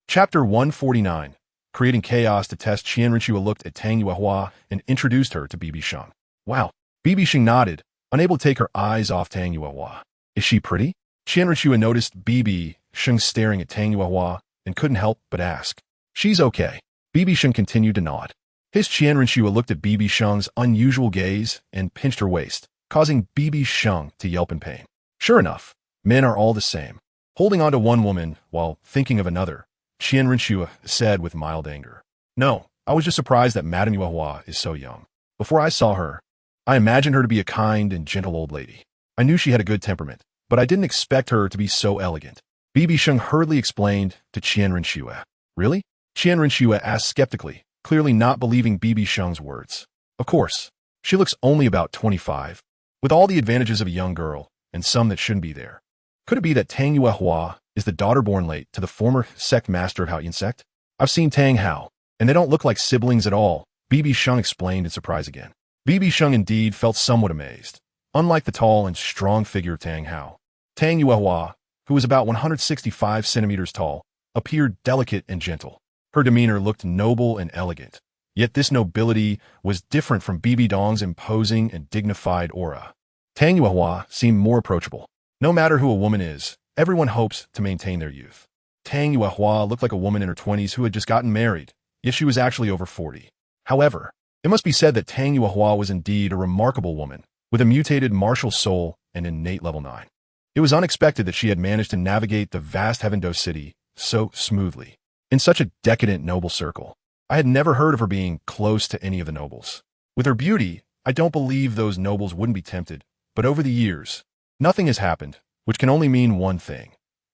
Chapter 149. Creating chaos to test Renxue looked at Tang Yuehua and introduced her to BibiSheng. Wow. BibiSheng nodded, unable to take her eyes off Tang Yuehua. Is she pretty? Renxue noticed BibiSheng staring at Tang Yuehua and couldn't help but ask. She's okay. BibiSheng continued to nod. His Renxue looked at BibiSheng's unusual gaze and pinched her waist, causing BibiSheng to yelp in pain. Sure enough, men are all the same. Holding on to one woman while thinking of another, Renxue said with mild anger. No, I was just surprised that Madame Yuehua is so young. Before I saw her, I imagined her to be a kind and gentle old lady. I knew she had a good temperament, but I didn't expect her to be so elegant. BibiSheng hurriedly explained to Renxue. Really? Renxue asked skeptically, clearly not believing BibiSheng's words. Of course, she looks only about 25, with all the advantages of a young girl, and some that shouldn't be there. Could it be that Tang Yuehua is the daughter born late to the former sect master of Haoyan sect? I've seen Tang Hao, and they don't look like siblings at all, BibiSheng explained in surprise again. BibiSheng indeed felt somewhat amazed. Unlike the tall and strong figure of Tang Hao, Tang Yuehua, who was about 165 centimeters tall, appeared delicate and gentle. Her demeanor looked noble and elegant, yet this nobility was different from Bibi Dong's imposing and dignified aura. Tang Yuehua seemed more approachable. No matter who a woman is, everyone hopes to maintain their youth. Tang Yuehua looked like a woman in her 20s who had just gotten married, yet she was actually over 40. However, it must be said that Tang Yuehua was indeed a remarkable woman, with a mutated martial soul and innate level 9. It was unexpected that she had managed to navigate the vast Heaven-Do city so smoothly. In such a decadent noble circle, I had never heard of her being close to any of the nobles. With her beauty, I don't believe those nobles wouldn't be tempted, but over the years, nothing has happened, which can only mean one thing.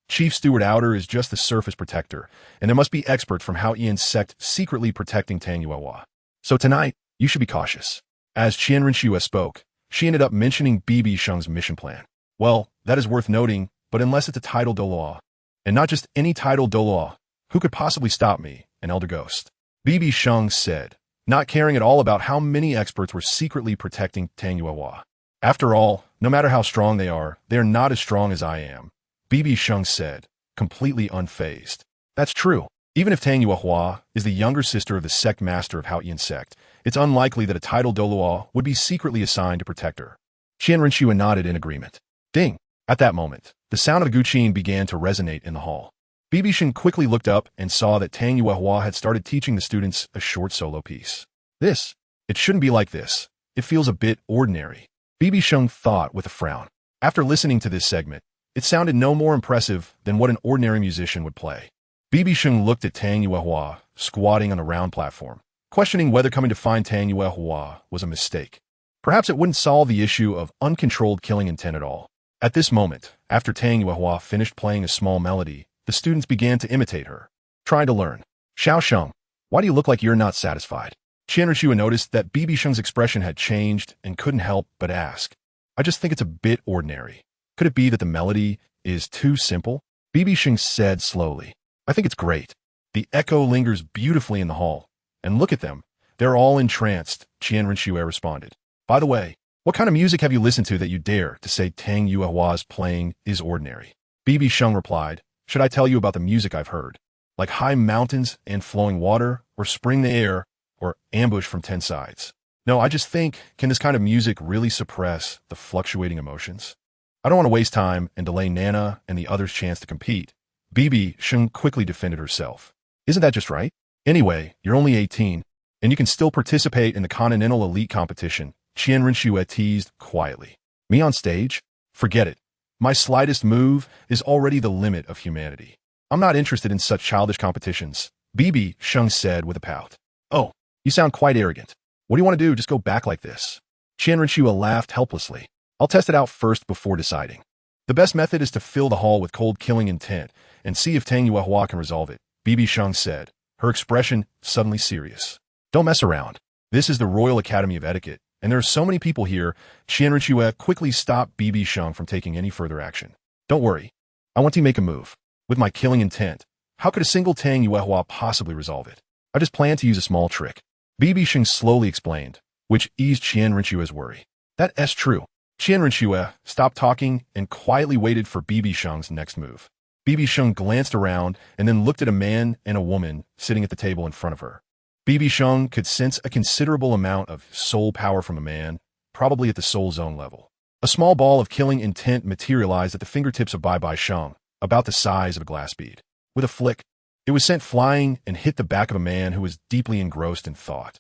Chief Steward Outer is just the surface protector, and there must be experts from Hao Ian's sect secretly protecting Tang Yuehua. So tonight, you should be cautious. As Renxue spoke, she ended up mentioning BibiSheng's mission plan. Well, that is worth noting, but unless it's a title Douluo, and not just any title Douluo, who could possibly stop me, an elder ghost? BibiSheng said, not caring at all about how many experts were secretly protecting Tang Yuehua. After all, no matter how strong they are not as strong as I am, BibiSheng said, completely unfazed. That's true. Even if Tang Yuehua is the younger sister of the sect master of Hao Ian sect, it's unlikely that a title Douluo would be secretly assigned to protect her. Renxue nodded in agreement. Ding! At that moment, the sound of the guqin began to resonate in the hall. BibiSheng quickly looked up and saw that Tang Yuehua had started teaching the students a short solo piece. It shouldn't be like this. It feels a bit ordinary. BibiSheng thought with a frown. After listening to this segment, it sounded no more impressive than what an ordinary musician would play. BibiSheng looked at Tang Yuehua, squatting on the round platform, questioning whether coming to find Tang Yuehua was a mistake. Perhaps it wouldn't solve the issue of uncontrolled killing intent at all. At this moment, after Tang Yuehua finished playing a small melody, the students began to imitate her, trying to learn. Xiaosheng, why do you look like you're not satisfied? Renxue noticed that BibiSheng's expression had changed and couldn't help but ask. I just think it's a bit ordinary. Could it be that the melody is too simple? BibiSheng said slowly. I think it's great. The echo lingers beautifully in the hall. And look at them. They're all entranced, Renxue responded. By the way, what kind of music have you listened to that you dare to say Tang Yuehua's playing is ordinary? BibiSheng replied, should I tell you about the music I've heard? Like high mountains and flowing water, or spring the air, or ambush from 10 sides? No, I just think, can this kind of music really suppress the fluctuating emotions? I don't want to waste time and delay Nana and the others' chance to compete. BibiSheng quickly defended herself. Isn't that just right? Anyway, you're only 18, and you can still participate in the Continental Elite competition, Renxue teased quietly. Me on stage? Forget it. My slightest move is already the limit of humanity. I'm not interested in such childish competitions, BibiSheng said with a pout. Oh, you sound quite arrogant. What do you want to do? Just go back like this? Renxue laughed helplessly. I'll test it out first before deciding. The best method is to fill the hall with cold killing intent and see if Tang Yuehua can resolve it, BibiSheng said, her expression suddenly serious. Don't mess around. This is the Royal Academy of Etiquette, and there are so many people here. Renxue quickly stopped BibiSheng from taking any further action. Don't worry. I want to make a move. With my killing intent, how could a single Tang Yuehua possibly resolve it? I just plan to use a small trick. BibiSheng slowly explained, which eased Renxue's worry. That's true. Renxue stopped talking and quietly waited for BibiSheng's next move. BibiSheng glanced around and then looked at a man and a woman sitting at the table in front of her. BibiSheng could sense a considerable amount of soul power from a man, probably at the soul zone level. A small ball of killing intent materialized at the fingertips of BibiSheng, about the size of a glass bead. With a flick, it was sent flying and hit the back of a man who was deeply engrossed in thought.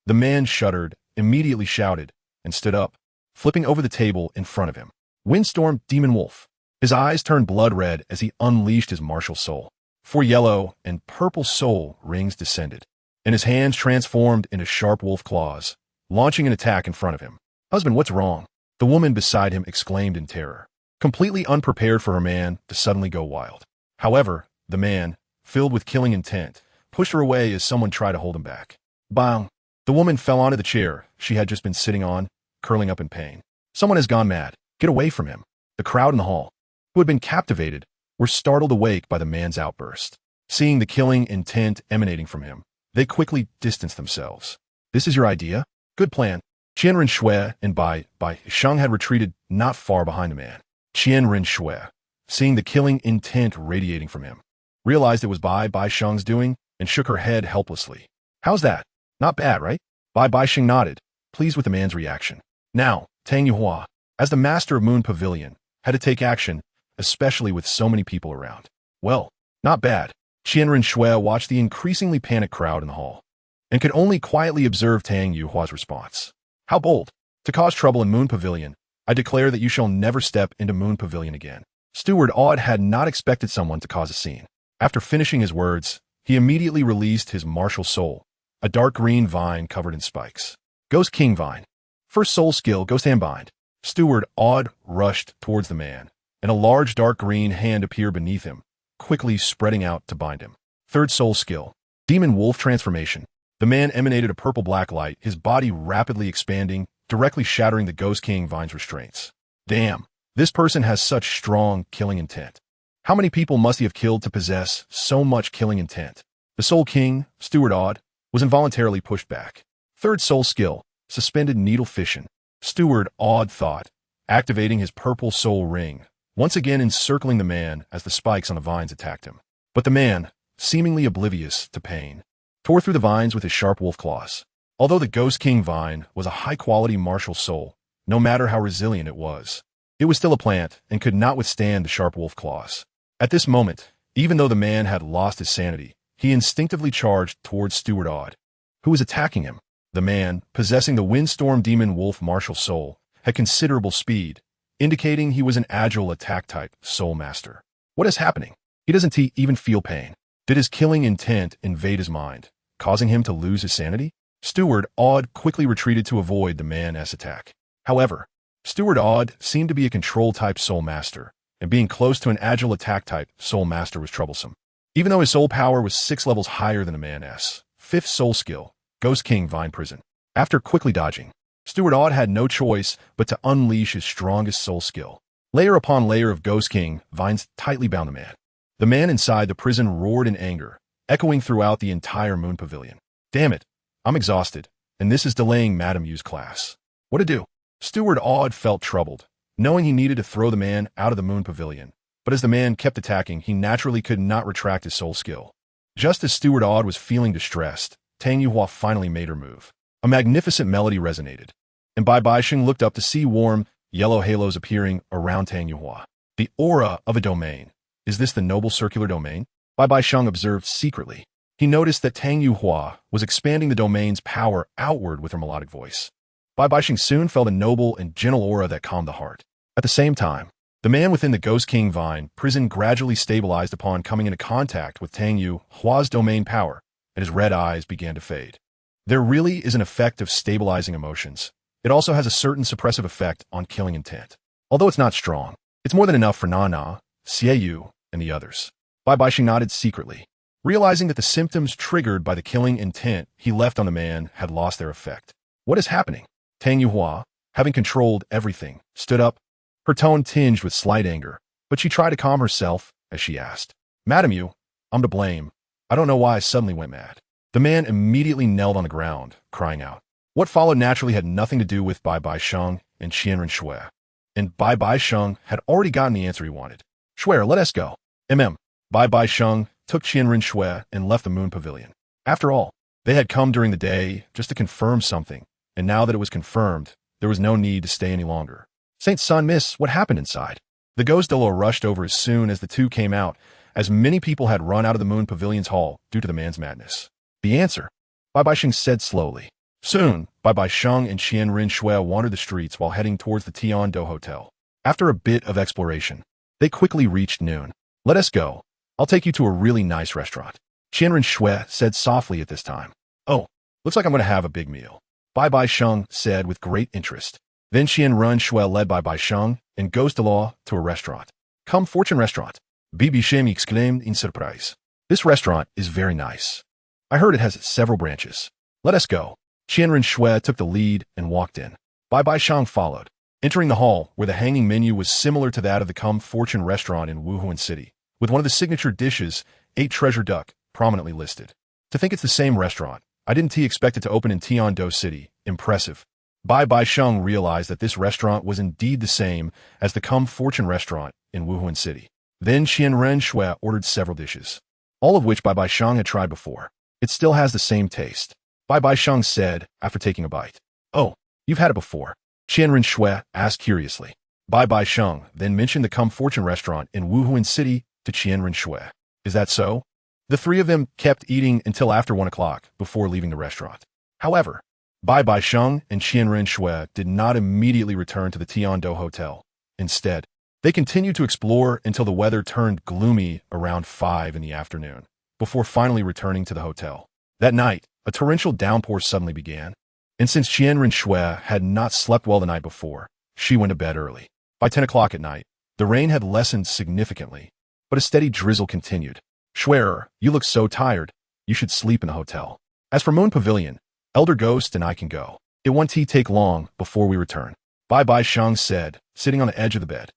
The man shuddered, immediately shouted, and stood up, flipping over the table in front of him. Windstorm Demon Wolf. His eyes turned blood red as he unleashed his martial soul. 4 yellow and purple soul rings descended, and his hands transformed into sharp wolf claws, launching an attack in front of him. Husband, what's wrong? The woman beside him exclaimed in terror, completely unprepared for her man to suddenly go wild. However, the man, filled with killing intent, pushed her away as someone tried to hold him back. Bang! The woman fell onto the chair she had just been sitting on, curling up in pain. Someone has gone mad. Get away from him. The crowd in the hall, who had been captivated, were startled awake by the man's outburst. Seeing the killing intent emanating from him, they quickly distanced themselves. This is your idea? Good plan. Renxue and BibiSheng had retreated not far behind the man. Renxue, seeing the killing intent radiating from him, realized it was BibiSheng's doing and shook her head helplessly. How's that? Not bad, right? BibiSheng nodded, pleased with the man's reaction. Now, Tang Yuehua, As the master of Moon Pavilion, had to take action, especially with so many people around. Well, not bad. Renxue watched the increasingly panicked crowd in the hall, and could only quietly observe Tang Yuhua's response. How bold! To cause trouble in Moon Pavilion, I declare that you shall never step into Moon Pavilion again. Steward Odd had not expected someone to cause a scene. After finishing his words, he immediately released his martial soul, a dark green vine covered in spikes. Ghost King Vine. First soul skill, Ghost Hand Bind. Steward Odd rushed towards the man, and a large dark green hand appeared beneath him, quickly spreading out to bind him. Third soul skill, Demon Wolf Transformation. The man emanated a purple-black light, his body rapidly expanding, directly shattering the Ghost King Vine's restraints. Damn, this person has such strong killing intent. How many people must he have killed to possess so much killing intent? The Soul King, Steward Odd, was involuntarily pushed back. Third soul skill, Suspended Needle Fission. Steward Odd thought, activating his purple soul ring, once again encircling the man as the spikes on the vines attacked him. But the man, seemingly oblivious to pain, tore through the vines with his sharp wolf claws. Although the Ghost King Vine was a high-quality martial soul, no matter how resilient it was still a plant and could not withstand the sharp wolf claws. At this moment, even though the man had lost his sanity, he instinctively charged towards Steward Odd, who was attacking him. The man, possessing the Windstorm Demon Wolf martial soul, had considerable speed, indicating he was an agile attack-type soul master. What is happening? He doesn't even feel pain. Did his killing intent invade his mind, causing him to lose his sanity? Steward Odd quickly retreated to avoid the man's attack. However, Steward Odd seemed to be a control-type soul master, and being close to an agile attack-type soul master was troublesome. Even though his soul power was 6 levels higher than the man's fifth soul skill, Ghost King Vine Prison. After quickly dodging, Steward Odd had no choice but to unleash his strongest soul skill. Layer upon layer of Ghost King Vines tightly bound the man. The man inside the prison roared in anger, echoing throughout the entire Moon Pavilion. Damn it, I'm exhausted, and this is delaying Madame Yu's class. What to do? Steward Odd felt troubled, knowing he needed to throw the man out of the Moon Pavilion, but as the man kept attacking, he naturally could not retract his soul skill. Just as Steward Odd was feeling distressed, Tang Yuhua finally made her move. A magnificent melody resonated, and BibiSheng looked up to see warm, yellow halos appearing around Tang Yuhua. The aura of a domain. Is this the noble circular domain? BibiSheng observed secretly. He noticed that Tang Yuhua was expanding the domain's power outward with her melodic voice. BibiSheng soon felt a noble and gentle aura that calmed the heart. At the same time, the man within the Ghost King Vine prison gradually stabilized upon coming into contact with Tang Yuhua's domain power, and his red eyes began to fade. There really is an effect of stabilizing emotions. It also has a certain suppressive effect on killing intent. Although it's not strong, it's more than enough for Nana, Xieyu, and the others. BibiSheng nodded secretly, realizing that the symptoms triggered by the killing intent he left on the man had lost their effect. What is happening? Tang Yuhua, having controlled everything, stood up, her tone tinged with slight anger, but she tried to calm herself as she asked, Madame Yu, I'm to blame. I don't know why I suddenly went mad. The man immediately knelt on the ground, crying out. What followed naturally had nothing to do with BibiSheng and Renxue, and BibiSheng had already gotten the answer he wanted. Swear, let us go. BibiSheng took Renxue and left the Moon Pavilion. After all, they had come during the day just to confirm something, and now that it was confirmed, there was no need to stay any longer. Saint Sun Miss, what happened inside? The ghost Douluo rushed over as soon as the two came out, as many people had run out of the Moon Pavilion's hall due to the man's madness. The answer, BibiSheng said slowly. Soon, BibiSheng and Renxue wandered the streets while heading towards the Tiando Hotel. After a bit of exploration, they quickly reached noon. Let us go. I'll take you to a really nice restaurant. Renxue said softly at this time. Oh, looks like I'm going to have a big meal. BibiSheng said with great interest. Then Renxue led BibiSheng and Ghost Douluo to a restaurant. Come Fortune Restaurant. BibiSheng exclaimed in surprise. This restaurant is very nice. I heard it has several branches. Let us go. Renxue took the lead and walked in. BibiSheng followed, entering the hall where the hanging menu was similar to that of the Come Fortune Restaurant in Wuhan City, with one of the signature dishes, 8 treasure duck, prominently listed. To think it's the same restaurant, I didn't expect it to open in Tiando City. Impressive. BibiSheng realized that this restaurant was indeed the same as the Come Fortune Restaurant in Wuhan City. Then Renxue ordered several dishes, all of which BibiSheng had tried before. It still has the same taste. BibiSheng said after taking a bite. Oh, you've had it before. Renxue asked curiously. BibiSheng then mentioned the Come Fortune restaurant in Wuhuan City to Renxue. Is that so? The three of them kept eating until after 1 o'clock before leaving the restaurant. However, BibiSheng and Renxue did not immediately return to the Tiando Hotel. Instead, they continued to explore until the weather turned gloomy around 5 in the afternoon, before finally returning to the hotel. That night, a torrential downpour suddenly began, and since Renxue had not slept well the night before, she went to bed early. By 10 o'clock at night, the rain had lessened significantly, but a steady drizzle continued. Schwerer, you look so tired. You should sleep in the hotel. As for Moon Pavilion, Elder Ghost and I can go. It won't take long before we return. BibiSheng said, sitting on the edge of the bed.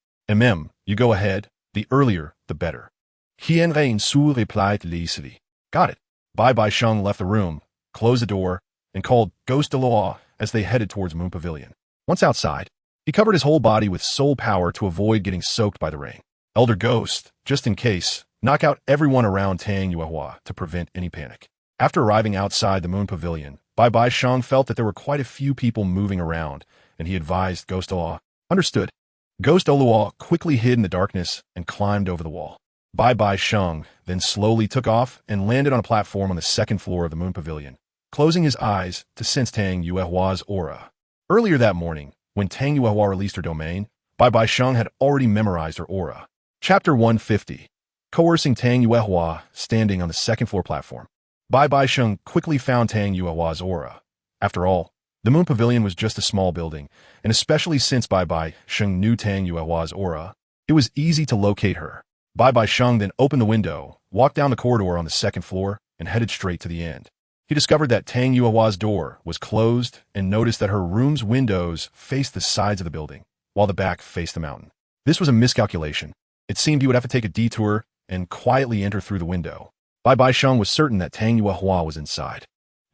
You go ahead. The earlier, the better. Renxue replied lazily. Got it. BibiSheng left the room, closed the door, and called Ghost Douluo as they headed towards Moon Pavilion. Once outside, he covered his whole body with soul power to avoid getting soaked by the rain. Elder Ghost, just in case, knock out everyone around Tang Yuehua to prevent any panic. After arriving outside the Moon Pavilion, BibiSheng felt that there were quite a few people moving around, and he advised Ghost Douluo. Understood. Ghost Douluo quickly hid in the darkness and climbed over the wall. BibiSheng then slowly took off and landed on a platform on the second floor of the Moon Pavilion, closing his eyes to sense Tang Yuehua's aura. Earlier that morning, when Tang Yuehua released her domain, BibiSheng had already memorized her aura. Chapter 150. Coercing Tang Yuehua standing on the second floor platform. BibiSheng quickly found Tang Yuehua's aura. After all, the Moon Pavilion was just a small building, and especially since BibiSheng knew Tang Yuehua's aura, it was easy to locate her. BibiSheng then opened the window, walked down the corridor on the second floor, and headed straight to the end. He discovered that Tang Yuehua's door was closed and noticed that her room's windows faced the sides of the building, while the back faced the mountain. This was a miscalculation. It seemed he would have to take a detour and quietly enter through the window. BibiSheng was certain that Tang Yuehua was inside.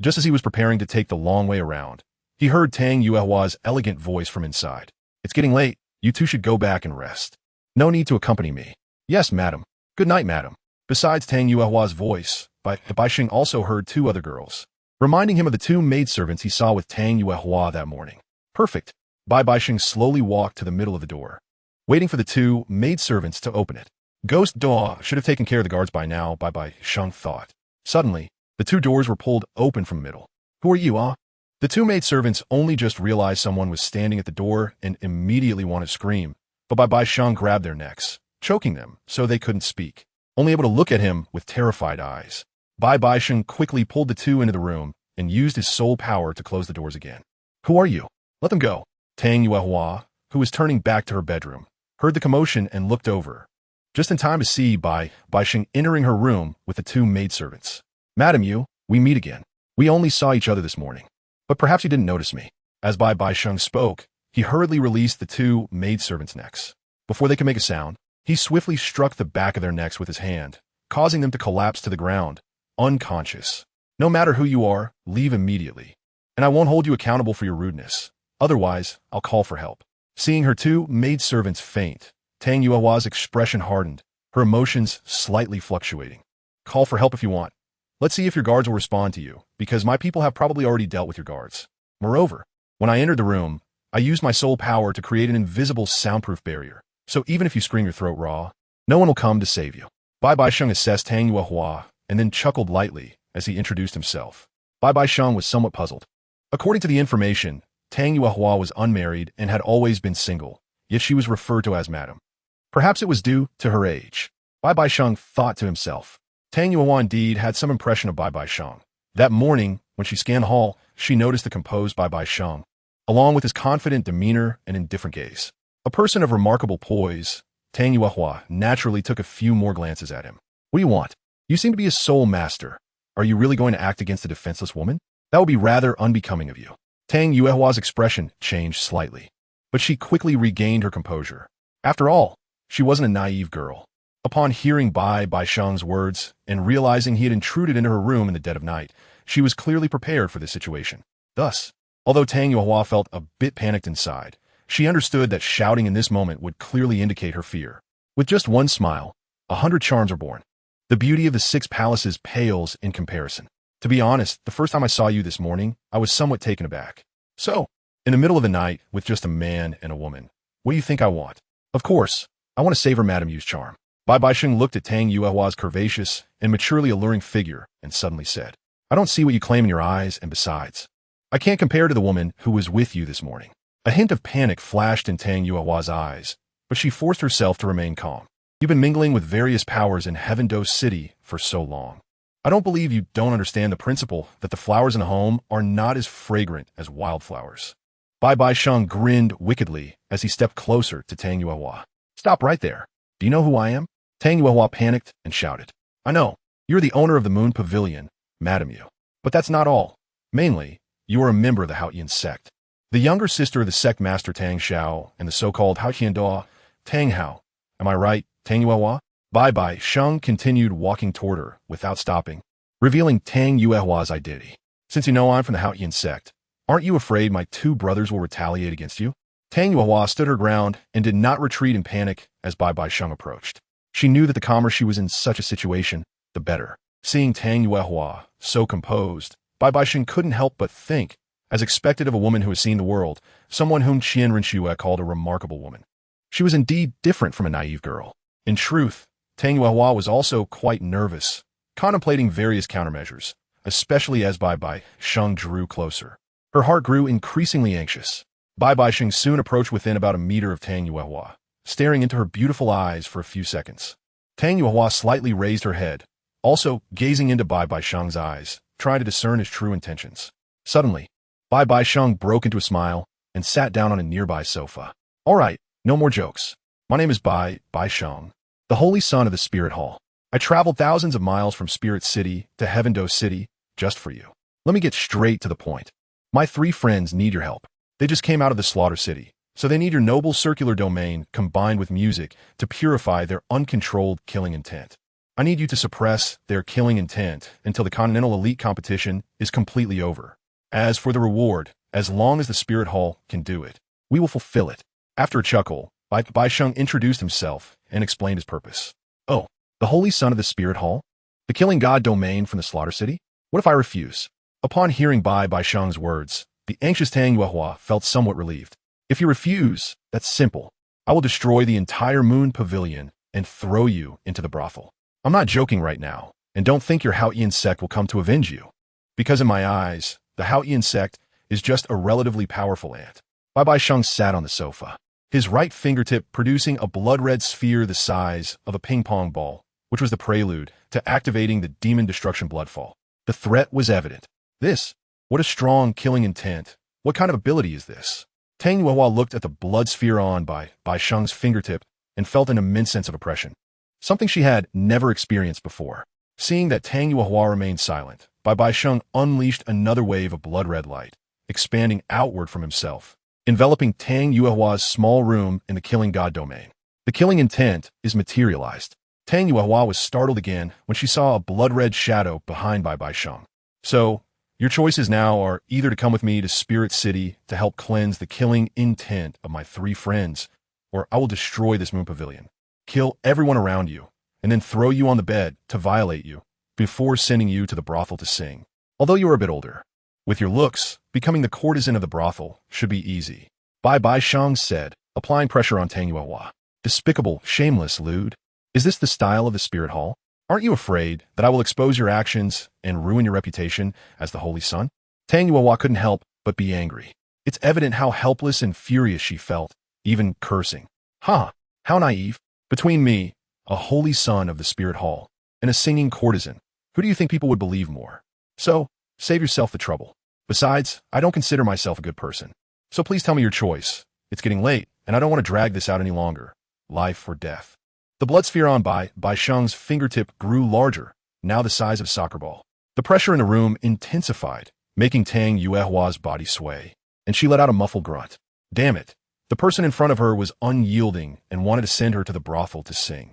Just as he was preparing to take the long way around, he heard Tang Yuehua's elegant voice from inside. It's getting late. You two should go back and rest. No need to accompany me. Yes, madam. Good night, madam. Besides Tang Yuehua's voice, BibiSheng also heard two other girls, reminding him of the two maidservants he saw with Tang Yuehua that morning. Perfect. BibiSheng slowly walked to the middle of the door, waiting for the two maidservants to open it. Ghost Douluo should have taken care of the guards by now, BibiSheng thought. Suddenly, the two doors were pulled open from the middle. Who are you, The two maidservants only just realized someone was standing at the door and immediately wanted to scream, but BibiSheng grabbed their necks, choking them so they couldn't speak, only able to look at him with terrified eyes. BibiSheng quickly pulled the two into the room and used his soul power to close the doors again. Who are you? Let them go. Tang Yuehua, who was turning back to her bedroom, heard the commotion and looked over, just in time to see BibiSheng entering her room with the two maidservants. Madam, we meet again. We only saw each other this morning, but perhaps you didn't notice me. As BibiSheng spoke, he hurriedly released the two maidservants' necks. Before they could make a sound, he swiftly struck the back of their necks with his hand, causing them to collapse to the ground, unconscious. No matter who you are, leave immediately, and I won't hold you accountable for your rudeness. Otherwise, I'll call for help. Seeing her two maidservants faint, Tang Yuehua's expression hardened, her emotions slightly fluctuating. Call for help if you want. Let's see if your guards will respond to you, because my people have probably already dealt with your guards. Moreover, when I entered the room, I used my soul power to create an invisible soundproof barrier, so even if you scream your throat raw, no one will come to save you. BibiSheng assessed Tang Yuehua and then chuckled lightly as he introduced himself. BibiSheng was somewhat puzzled. According to the information, Tang Yuehua was unmarried and had always been single, yet she was referred to as madam. Perhaps it was due to her age. BibiSheng thought to himself. Tang Yuehua indeed had some impression of BibiSheng. That morning, when she scanned the hall, she noticed the composed BibiSheng, along with his confident demeanor and indifferent gaze. A person of remarkable poise, Tang Yuehua naturally took a few more glances at him. What do you want? You seem to be a soul master. Are you really going to act against a defenseless woman? That would be rather unbecoming of you. Tang Yuehua's expression changed slightly, but she quickly regained her composure. After all, she wasn't a naive girl. Upon hearing BibiSheng's words and realizing he had intruded into her room in the dead of night, she was clearly prepared for this situation. Thus, although Tang Yuehua felt a bit panicked inside, she understood that shouting in this moment would clearly indicate her fear. With just one smile, 100 charms are born. The beauty of the 6 palaces pales in comparison. To be honest, the first time I saw you this morning, I was somewhat taken aback. So, In the middle of the night, with just a man and a woman. What do you think I want? Of course, I want to savor Madame Yu's charm. BibiSheng looked at Tang Yuehua's curvaceous and maturely alluring figure and suddenly said, I don't see what you claim in your eyes, and besides, I can't compare to the woman who was with you this morning. A hint of panic flashed in Tang Yuehua's eyes, but she forced herself to remain calm. You've been mingling with various powers in Heaven-Do City for so long. I don't believe you don't understand the principle that the flowers in a home are not as fragrant as wildflowers. BibiSheng grinned wickedly as he stepped closer to Tang Yuehua. Stop right there. Do you know who I am? Tang Yuehua panicked and shouted. I know. You're the owner of the Moon Pavilion, Madame Yu. But that's not all. Mainly, you are a member of the Haotian sect. The younger sister of the sect master Tang Xiao and the so-called Haotian Da, Tang Hao. Am I right, Tang Yuehua? BibiSheng continued walking toward her without stopping, revealing Tang Yuehua's identity. Since you know I'm from the Haotian sect, aren't you afraid my two brothers will retaliate against you? Tang Yuehua stood her ground and did not retreat in panic as BibiSheng approached. She knew that the calmer she was in such a situation, the better. Seeing Tang Yuehua so composed, BibiSheng couldn't help but think, as expected of a woman who has seen the world, someone whom Renxue called a remarkable woman. She was indeed different from a naive girl. In truth, Tang Yuehua was also quite nervous, contemplating various countermeasures, especially as BibiSheng drew closer. Her heart grew increasingly anxious. BibiSheng soon approached within about a meter of Tang Yuehua, staring into her beautiful eyes for a few seconds. Tang Yuehua slightly raised her head, also gazing into BibiSheng's eyes, trying to discern his true intentions. Suddenly, BibiSheng broke into a smile and sat down on a nearby sofa. All right, no more jokes. My name is BibiSheng, the Holy Son of the Spirit Hall. I traveled thousands of miles from Spirit City to Heaven-Do City just for you. Let me get straight to the point. My three friends need your help. They just came out of the Slaughter City, so they need your noble circular domain combined with music to purify their uncontrolled killing intent. I need you to suppress their killing intent until the Continental Elite competition is completely over. As for the reward, as long as the Spirit Hall can do it, we will fulfill it. After a chuckle, BibiSheng introduced himself and explained his purpose. Oh, the Holy Son of the Spirit Hall? The killing god domain from the Slaughter City? What if I refuse? Upon hearing BibiSheng's words, the anxious Tang Yuehua felt somewhat relieved. If you refuse, that's simple. I will destroy the entire Moon Pavilion and throw you into the brothel. I'm not joking right now, and don't think your Haotian sect will come to avenge you. Because in my eyes, the Haotian sect is just a relatively powerful ant. BibiSheng sat on the sofa, his right fingertip producing a blood-red sphere the size of a ping-pong ball, which was the prelude to activating the Demon Destruction Bloodfall. The threat was evident. What a strong killing intent. What kind of ability is this? Tang Yuehua looked at the blood sphere on BibiSheng's fingertip and felt an immense sense of oppression, something she had never experienced before. Seeing that Tang Yuehua remained silent, BibiSheng unleashed another wave of blood-red light, expanding outward from himself, enveloping Tang Yuehua's small room in the killing god domain. The killing intent is materialized. Tang Yuehua was startled again when she saw a blood-red shadow behind BibiSheng. So, your choices now are either to come with me to Spirit City to help cleanse the killing intent of my three friends, or I will destroy this Moon Pavilion, kill everyone around you, and then throw you on the bed to violate you before sending you to the brothel to sing. Although you are a bit older, with your looks, becoming the courtesan of the brothel should be easy. BibiSheng said, applying pressure on Tang Yuehua. Despicable, shameless lewd. Is this the style of the Spirit Hall? Aren't you afraid that I will expose your actions and ruin your reputation as the Holy Son? Tang Yuehua couldn't help but be angry. It's evident how helpless and furious she felt, even cursing. How naive. Between me, a Holy Son of the Spirit Hall, and a singing courtesan, who do you think people would believe more? So, save yourself the trouble. Besides, I don't consider myself a good person. So please tell me your choice. It's getting late, and I don't want to drag this out any longer. Life or death. The blood sphere on BibiSheng's fingertip grew larger, now the size of a soccer ball. The pressure in the room intensified, making Tang Yuehua's body sway, and she let out a muffled grunt. Damn it. The person in front of her was unyielding and wanted to send her to the brothel to sing.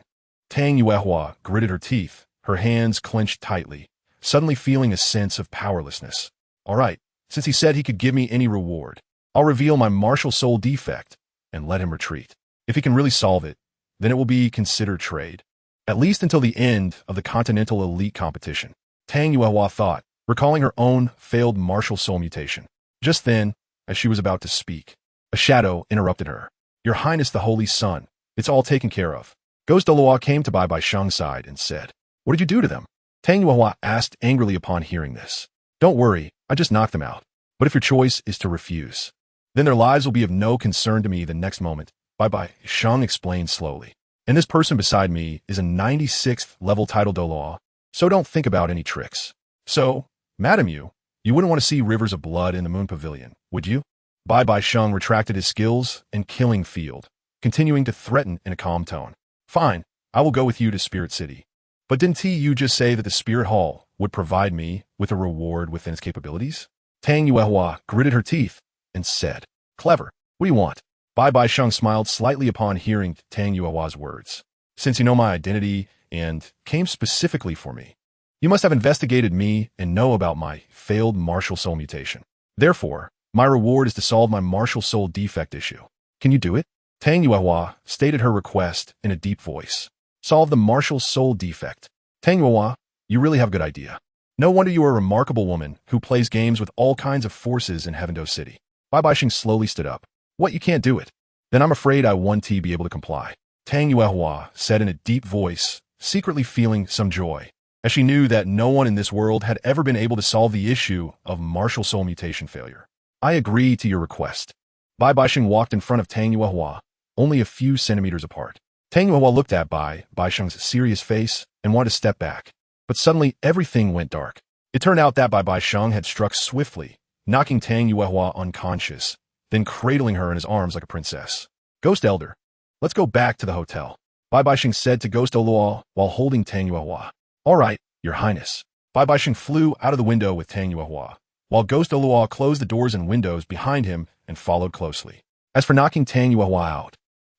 Tang Yuehua gritted her teeth, her hands clenched tightly, suddenly feeling a sense of powerlessness. All right, since he said he could give me any reward, I'll reveal my martial soul defect and let him retreat. If he can really solve it, then it will be considered trade. At least until the end of the Continental Elite competition, Tang Yuehua thought, recalling her own failed martial soul mutation. Just then, as she was about to speak. A shadow interrupted her. Your Highness the Holy Sun, it's all taken care of. Ghost Douluo came to BibiSheng's side and said, What did you do to them? Tang Yuehua asked angrily upon hearing this. Don't worry, I just knocked them out. But if your choice is to refuse, then their lives will be of no concern to me the next moment. BibiSheng explained slowly. And this person beside me is a 96th level title Douluo, so don't think about any tricks. So, Madam you wouldn't want to see rivers of blood in the Moon Pavilion, would you? BibiSheng retracted his skills and killing field, continuing to threaten in a calm tone. Fine, I will go with you to Spirit City. But didn't you just say that the Spirit Hall would provide me with a reward within its capabilities? Tang Yuehua gritted her teeth and said, Clever, what do you want? BibiSheng smiled slightly upon hearing Tang Yuehua's words. Since you know my identity and came specifically for me, you must have investigated me and know about my failed martial soul mutation. Therefore, my reward is to solve my martial soul defect issue. Can you do it? Tang Yuehua stated her request in a deep voice. Solve the martial soul defect. Tang Yuehua, you really have a good idea. No wonder you are a remarkable woman who plays games with all kinds of forces in Heavendo City. BibiSheng slowly stood up. What, you can't do it? Then I'm afraid I won't be able to comply. Tang Yuehua said in a deep voice, secretly feeling some joy, as she knew that no one in this world had ever been able to solve the issue of martial soul mutation failure. I agree to your request. BibiSheng walked in front of Tang Yuehua, only a few centimeters apart. Tang Yuehua looked at BibiSheng's serious face and wanted to step back. But suddenly, everything went dark. It turned out that BibiSheng had struck swiftly, knocking Tang Yuehua unconscious, then cradling her in his arms like a princess. Ghost Elder, let's go back to the hotel, BibiSheng said to Ghost Douluo while holding Tang Yuehua. All right, Your Highness. BibiSheng flew out of the window with Tang Yuehua, while Ghost Douluo closed the doors and windows behind him and followed closely. As for knocking Tang Yuehua out,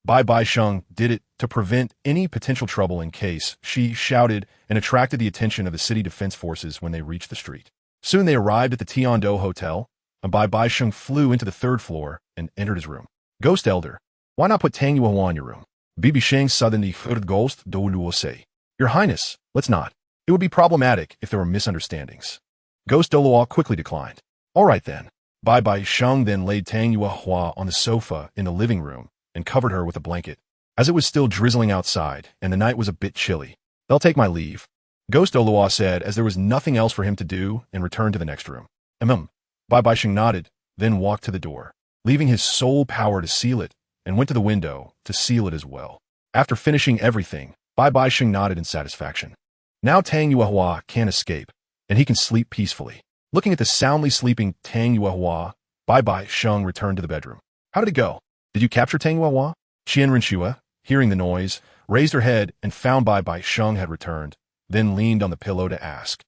BibiSheng did it to prevent any potential trouble in case she shouted and attracted the attention of the city defense forces when they reached the street. Soon they arrived at the Tiando Hotel, and BibiSheng flew into the third floor and entered his room. Ghost Elder, why not put Tang Yuehua in your room? BibiSheng suddenly heard Ghost Douluo say, Your Highness, let's not. It would be problematic if there were misunderstandings. Ghost Douluo quickly declined. All right then. BibiSheng then laid Tang Yuehua on the sofa in the living room and covered her with a blanket. As it was still drizzling outside and the night was a bit chilly, They'll take my leave, Ghost Douluo said as there was nothing else for him to do and returned to the next room. BibiSheng nodded, then walked to the door, leaving his soul power to seal it, and went to the window to seal it as well. After finishing everything, BibiSheng nodded in satisfaction. Now Tang Yuehua can't escape, and he can sleep peacefully. Looking at the soundly sleeping Tang Yuehua, BibiSheng returned to the bedroom. How did it go? Did you capture Tang Yuehua? Renxue, hearing the noise, raised her head and found BibiSheng had returned, then leaned on the pillow to ask.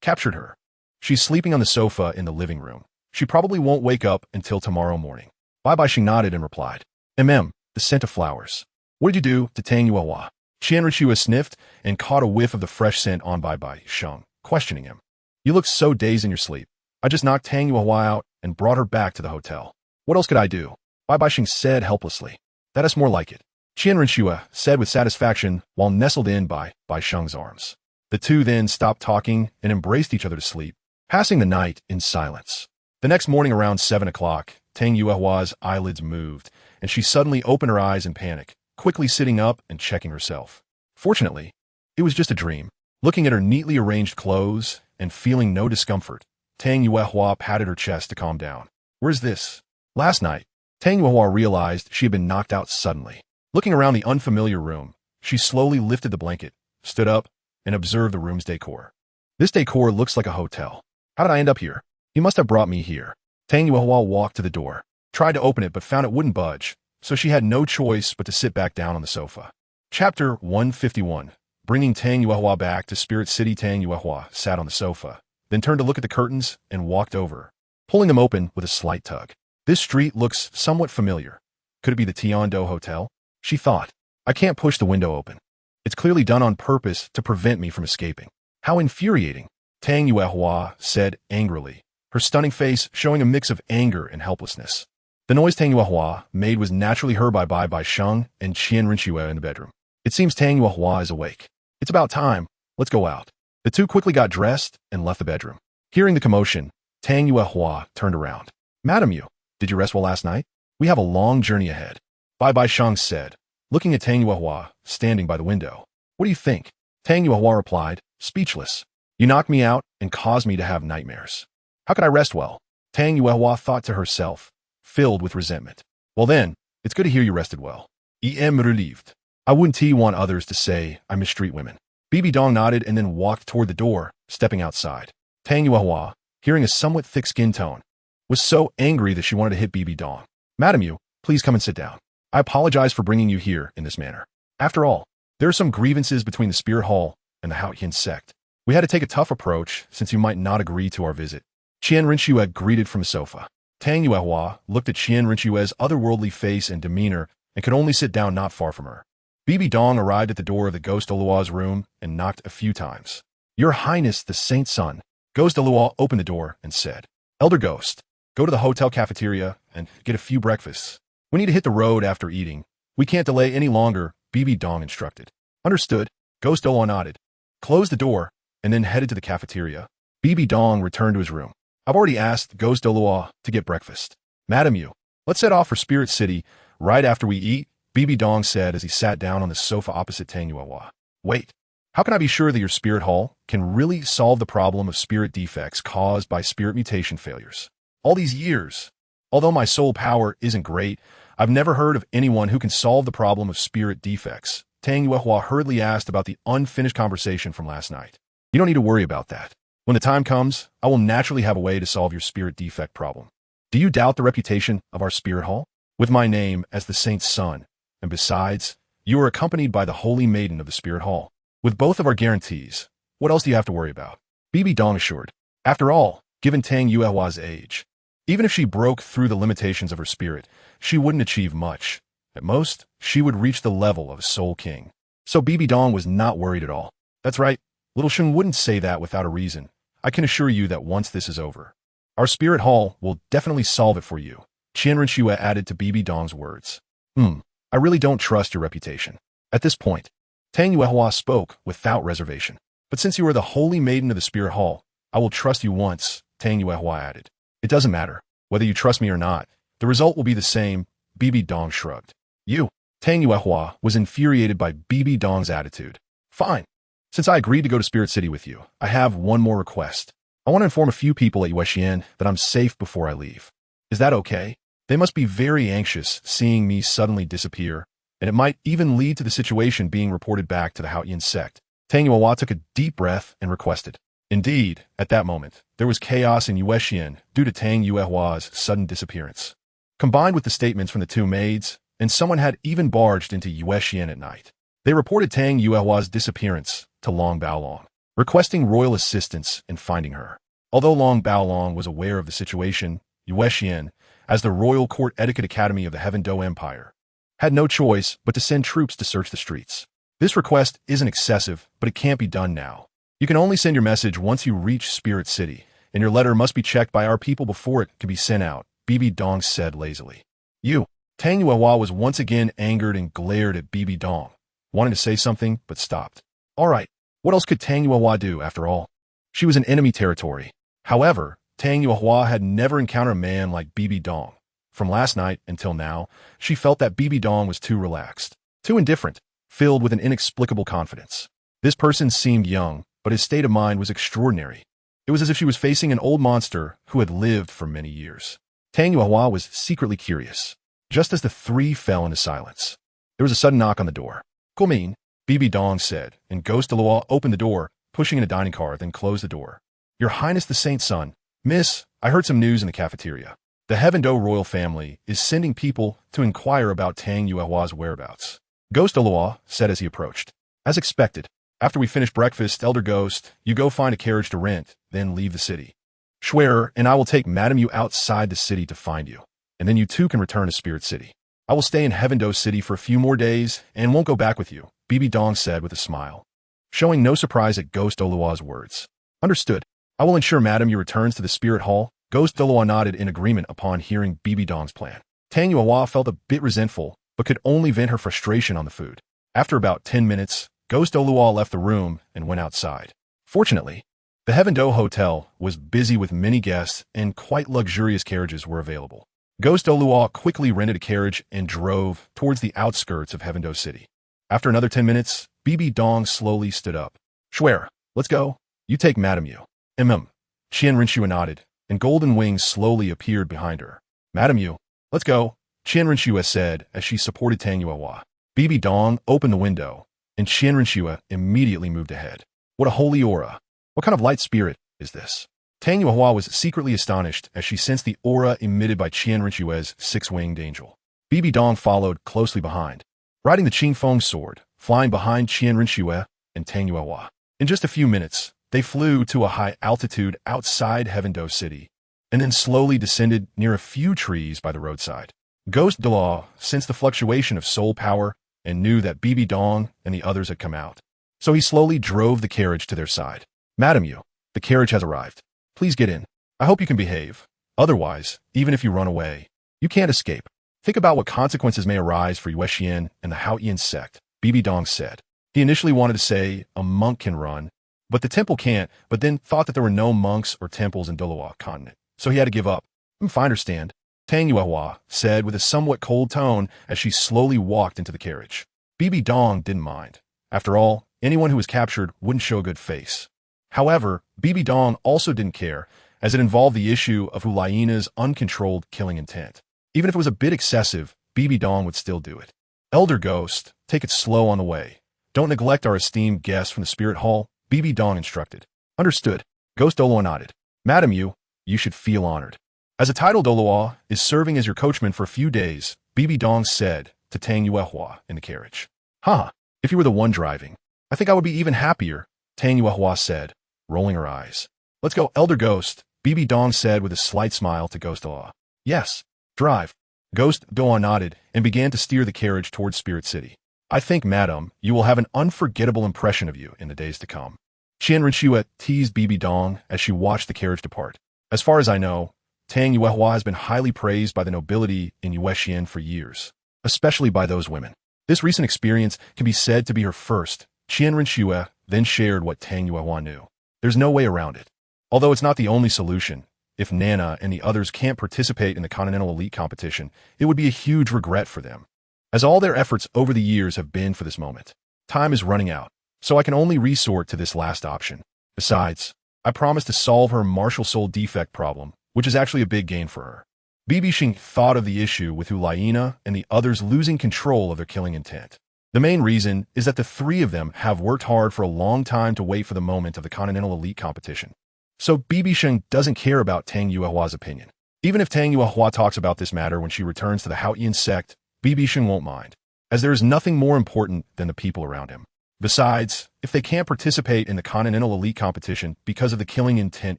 Captured her. She's sleeping on the sofa in the living room. She probably won't wake up until tomorrow morning. BibiSheng nodded and replied. The scent of flowers. What did you do to Tang Yuehua? Renxue sniffed and caught a whiff of the fresh scent on BibiSheng, questioning him. You look so dazed in your sleep. I just knocked Tang Yuehua out and brought her back to the hotel. What else could I do? BibiSheng said helplessly. That is more like it. Renxue said with satisfaction while nestled in BibiSheng's arms. The two then stopped talking and embraced each other to sleep, passing the night in silence. The next morning around 7 o'clock, Tang Yuehua's eyelids moved, and she suddenly opened her eyes in panic, quickly sitting up and checking herself. Fortunately, it was just a dream. Looking at her neatly arranged clothes and feeling no discomfort, Tang Yuehua patted her chest to calm down. Where's this? Last night, Tang Yuehua realized she had been knocked out suddenly. Looking around the unfamiliar room, she slowly lifted the blanket, stood up, and observed the room's decor. This decor looks like a hotel. How did I end up here? He must have brought me here. Tang Yuehua walked to the door, tried to open it but found it wouldn't budge, so she had no choice but to sit back down on the sofa. Chapter 151. Bringing Tang Yuehua back to Spirit City. Tang Yuehua sat on the sofa, then turned to look at the curtains and walked over, pulling them open with a slight tug. This street looks somewhat familiar. Could it be the Tiando Hotel? She thought. I can't push the window open. It's clearly done on purpose to prevent me from escaping. How infuriating, Tang Yuehua said angrily, her stunning face showing a mix of anger and helplessness. The noise Tang Yuehua made was naturally heard by BibiSheng and Renxue in the bedroom. It seems Tang Yuehua is awake. It's about time. Let's go out. The two quickly got dressed and left the bedroom. Hearing the commotion, Tang Yuehua turned around. Madam Yu, did you rest well last night? We have a long journey ahead. BibiSheng said, looking at Tang Yuehua, standing by the window. What do you think? Tang Yuehua replied, speechless. You knocked me out and caused me to have nightmares. How could I rest well? Tang Yuehua thought to herself, filled with resentment. Well then, it's good to hear you rested well. Em relieved. I wouldn't want others to say I mistreat women. BibiDong nodded and then walked toward the door, stepping outside. Tang Yuehua, hearing a somewhat thick-skinned tone, was so angry that she wanted to hit BibiDong. Madam Yu, please come and sit down. I apologize for bringing you here in this manner. After all, there are some grievances between the Spirit Hall and the Haotian sect. We had to take a tough approach since you might not agree to our visit. Renxue greeted from a sofa. Tang Yuehua looked at Renxue's otherworldly face and demeanor and could only sit down not far from her. BibiDong arrived at the door of the Ghost Daluo's room and knocked a few times. Your Highness, the Saint's son. Ghost Daluo opened the door and said, Elder Ghost, go to the hotel cafeteria and get a few breakfasts. We need to hit the road after eating. We can't delay any longer, BibiDong instructed. Understood. Ghost Daluo nodded, closed the door, and then headed to the cafeteria. BibiDong returned to his room. I've already asked Ghost Daluo to get breakfast. Madam Yu, let's set off for Spirit City right after we eat, BibiDong said as he sat down on the sofa opposite Tang Yuehua. Wait, how can I be sure that your Spirit Hall can really solve the problem of spirit defects caused by spirit mutation failures? All these years, although my soul power isn't great, I've never heard of anyone who can solve the problem of spirit defects. Tang Yuehua hurriedly asked about the unfinished conversation from last night. You don't need to worry about that. When the time comes, I will naturally have a way to solve your spirit defect problem. Do you doubt the reputation of our Spirit Hall? With my name as the Saint's son, and besides, you are accompanied by the Holy Maiden of the Spirit Hall. With both of our guarantees, what else do you have to worry about? BibiDong assured. After all, given Tang Yuehua's age, even if she broke through the limitations of her spirit, she wouldn't achieve much. At most, she would reach the level of a Soul King. So BibiDong was not worried at all. That's right, Little Shun wouldn't say that without a reason. I can assure you that once this is over, our Spirit Hall will definitely solve it for you. Renxue added to BibiDong's words. I really don't trust your reputation. At this point, Tang Yuehua spoke without reservation. But since you are the Holy Maiden of the Spirit Hall, I will trust you once, Tang Yuehua added. It doesn't matter whether you trust me or not. The result will be the same, BibiDong shrugged. Tang Yuehua was infuriated by BibiDong's attitude. Fine. Since I agreed to go to Spirit City with you, I have one more request. I want to inform a few people at BibiSheng that I'm safe before I leave. Is that okay? They must be very anxious seeing me suddenly disappear, and it might even lead to the situation being reported back to the Haotian sect. Tang Yuehua took a deep breath and requested. Indeed, at that moment, there was chaos in BibiSheng due to Tang Yuehua's sudden disappearance. Combined with the statements from the two maids, and someone had even barged into BibiSheng at night. They reported Tang Yuehua's disappearance to Long Baolong, requesting royal assistance in finding her. Although Long Baolong was aware of the situation, BibiSheng, as the Royal Court Etiquette Academy of the Heaven Do Empire, had no choice but to send troops to search the streets. This request isn't excessive, but it can't be done now. You can only send your message once you reach Spirit City, and your letter must be checked by our people before it can be sent out, BibiDong said lazily. Tang Yuehua was once again angered and glared at BibiDong, wanting to say something, but stopped. All right, what else could Tang Yuehua do, after all? She was in enemy territory. However, Tang Yuehua had never encountered a man like BibiDong. From last night until now, she felt that BibiDong was too relaxed, too indifferent, filled with an inexplicable confidence. This person seemed young, but his state of mind was extraordinary. It was as if she was facing an old monster who had lived for many years. Tang Yuehua was secretly curious. Just as the three fell into silence, there was a sudden knock on the door. Come, BibiDong said, and Ghost Daluo opened the door, pushing in a dining car, then closed the door. Your Highness the Saint's son. Miss, I heard some news in the cafeteria. The Heaven Do royal family is sending people to inquire about Tang Yuehua's whereabouts. Ghost Daluo said as he approached. As expected, after we finish breakfast, Elder Ghost, you go find a carriage to rent, then leave the city. Schwerer and I will take Madam Yu outside the city to find you, and then you too can return to Spirit City. I will stay in Heaven Do City for a few more days and won't go back with you, BibiDong said with a smile, showing no surprise at Ghost Daluo's words. Understood. I will ensure Madam Yu returns to the Spirit Hall. Ghost Daluo nodded in agreement upon hearing BibiDong's plan. Tang Yuehua felt a bit resentful, but could only vent her frustration on the food. After about 10 minutes, Ghost Daluo left the room and went outside. Fortunately, The Heaven-Do Hotel was busy with many guests and quite luxurious carriages were available. Ghost Douluo quickly rented a carriage and drove towards the outskirts of Heaven-Do City. After another 10 minutes, BibiDong slowly stood up. Swear, let's go. You take Madame Yu. Qian Renxue nodded, and golden wings slowly appeared behind her. Madame Yu, let's go, Qian Renxue said as she supported Tang Yuehua. BibiDong opened the window, and Qian Renxue immediately moved ahead. What a holy aura. What kind of light spirit is this? Tang Yuehua was secretly astonished as she sensed the aura emitted by Qian Renxue's six-winged angel. BibiDong followed closely behind, riding the Qingfeng sword, flying behind Qian Renxue and Tang Yuehua. In just a few minutes, they flew to a high altitude outside Heaven-Do City, and then slowly descended near a few trees by the roadside. Ghost Douluo sensed the fluctuation of soul power and knew that BibiDong and the others had come out. So he slowly drove the carriage to their side. Madame Yu, the carriage has arrived. Please get in. I hope you can behave. Otherwise, even if you run away, you can't escape. Think about what consequences may arise for BibiSheng and the Haotian sect, BibiDong said. He initially wanted to say a monk can run, but the temple can't, but then thought that there were no monks or temples in Douluo continent, so he had to give up. If I understand, Tang Yuehua said with a somewhat cold tone as she slowly walked into the carriage. BibiDong didn't mind. After all, anyone who was captured wouldn't show a good face. However, BibiDong also didn't care, as it involved the issue of Hulaina's uncontrolled killing intent. Even if it was a bit excessive, BibiDong would still do it. Elder Ghost, take it slow on the way. Don't neglect our esteemed guests from the Spirit Hall, BibiDong instructed. Understood. Ghost Douluo nodded. Madame Yu, you should feel honored. As a title Douluo is serving as your coachman for a few days, BibiDong said to Tang Yuehua in the carriage. If you were the one driving, I think I would be even happier, Tang Yuehua said, rolling her eyes. Let's go, Elder Ghost, BibiDong said with a slight smile to Ghost Douluo. Yes, drive. Ghost Douluo nodded and began to steer the carriage towards Spirit City. I think, madam, you will have an unforgettable impression of you in the days to come. Qian Renxue teased BibiDong as she watched the carriage depart. As far as I know, Tang Yuehua has been highly praised by the nobility in BibiSheng for years, especially by those women. This recent experience can be said to be her first. Qian Renxue then shared what Tang Yuehua knew. There's no way around it. Although it's not the only solution, if Nana and the others can't participate in the Continental Elite competition, it would be a huge regret for them, as all their efforts over the years have been for this moment. Time is running out, so I can only resort to this last option. Besides, I promised to solve her martial soul defect problem, which is actually a big gain for her. BibiSheng thought of the issue with Hulaina and the others losing control of their killing intent. The main reason is that the three of them have worked hard for a long time to wait for the moment of the Continental Elite competition. So BibiSheng doesn't care about Tang Yuehua's opinion. Even if Tang Yuehua talks about this matter when she returns to the Haotian sect, BibiSheng won't mind, as there is nothing more important than the people around him. Besides, if they can't participate in the Continental Elite competition because of the killing intent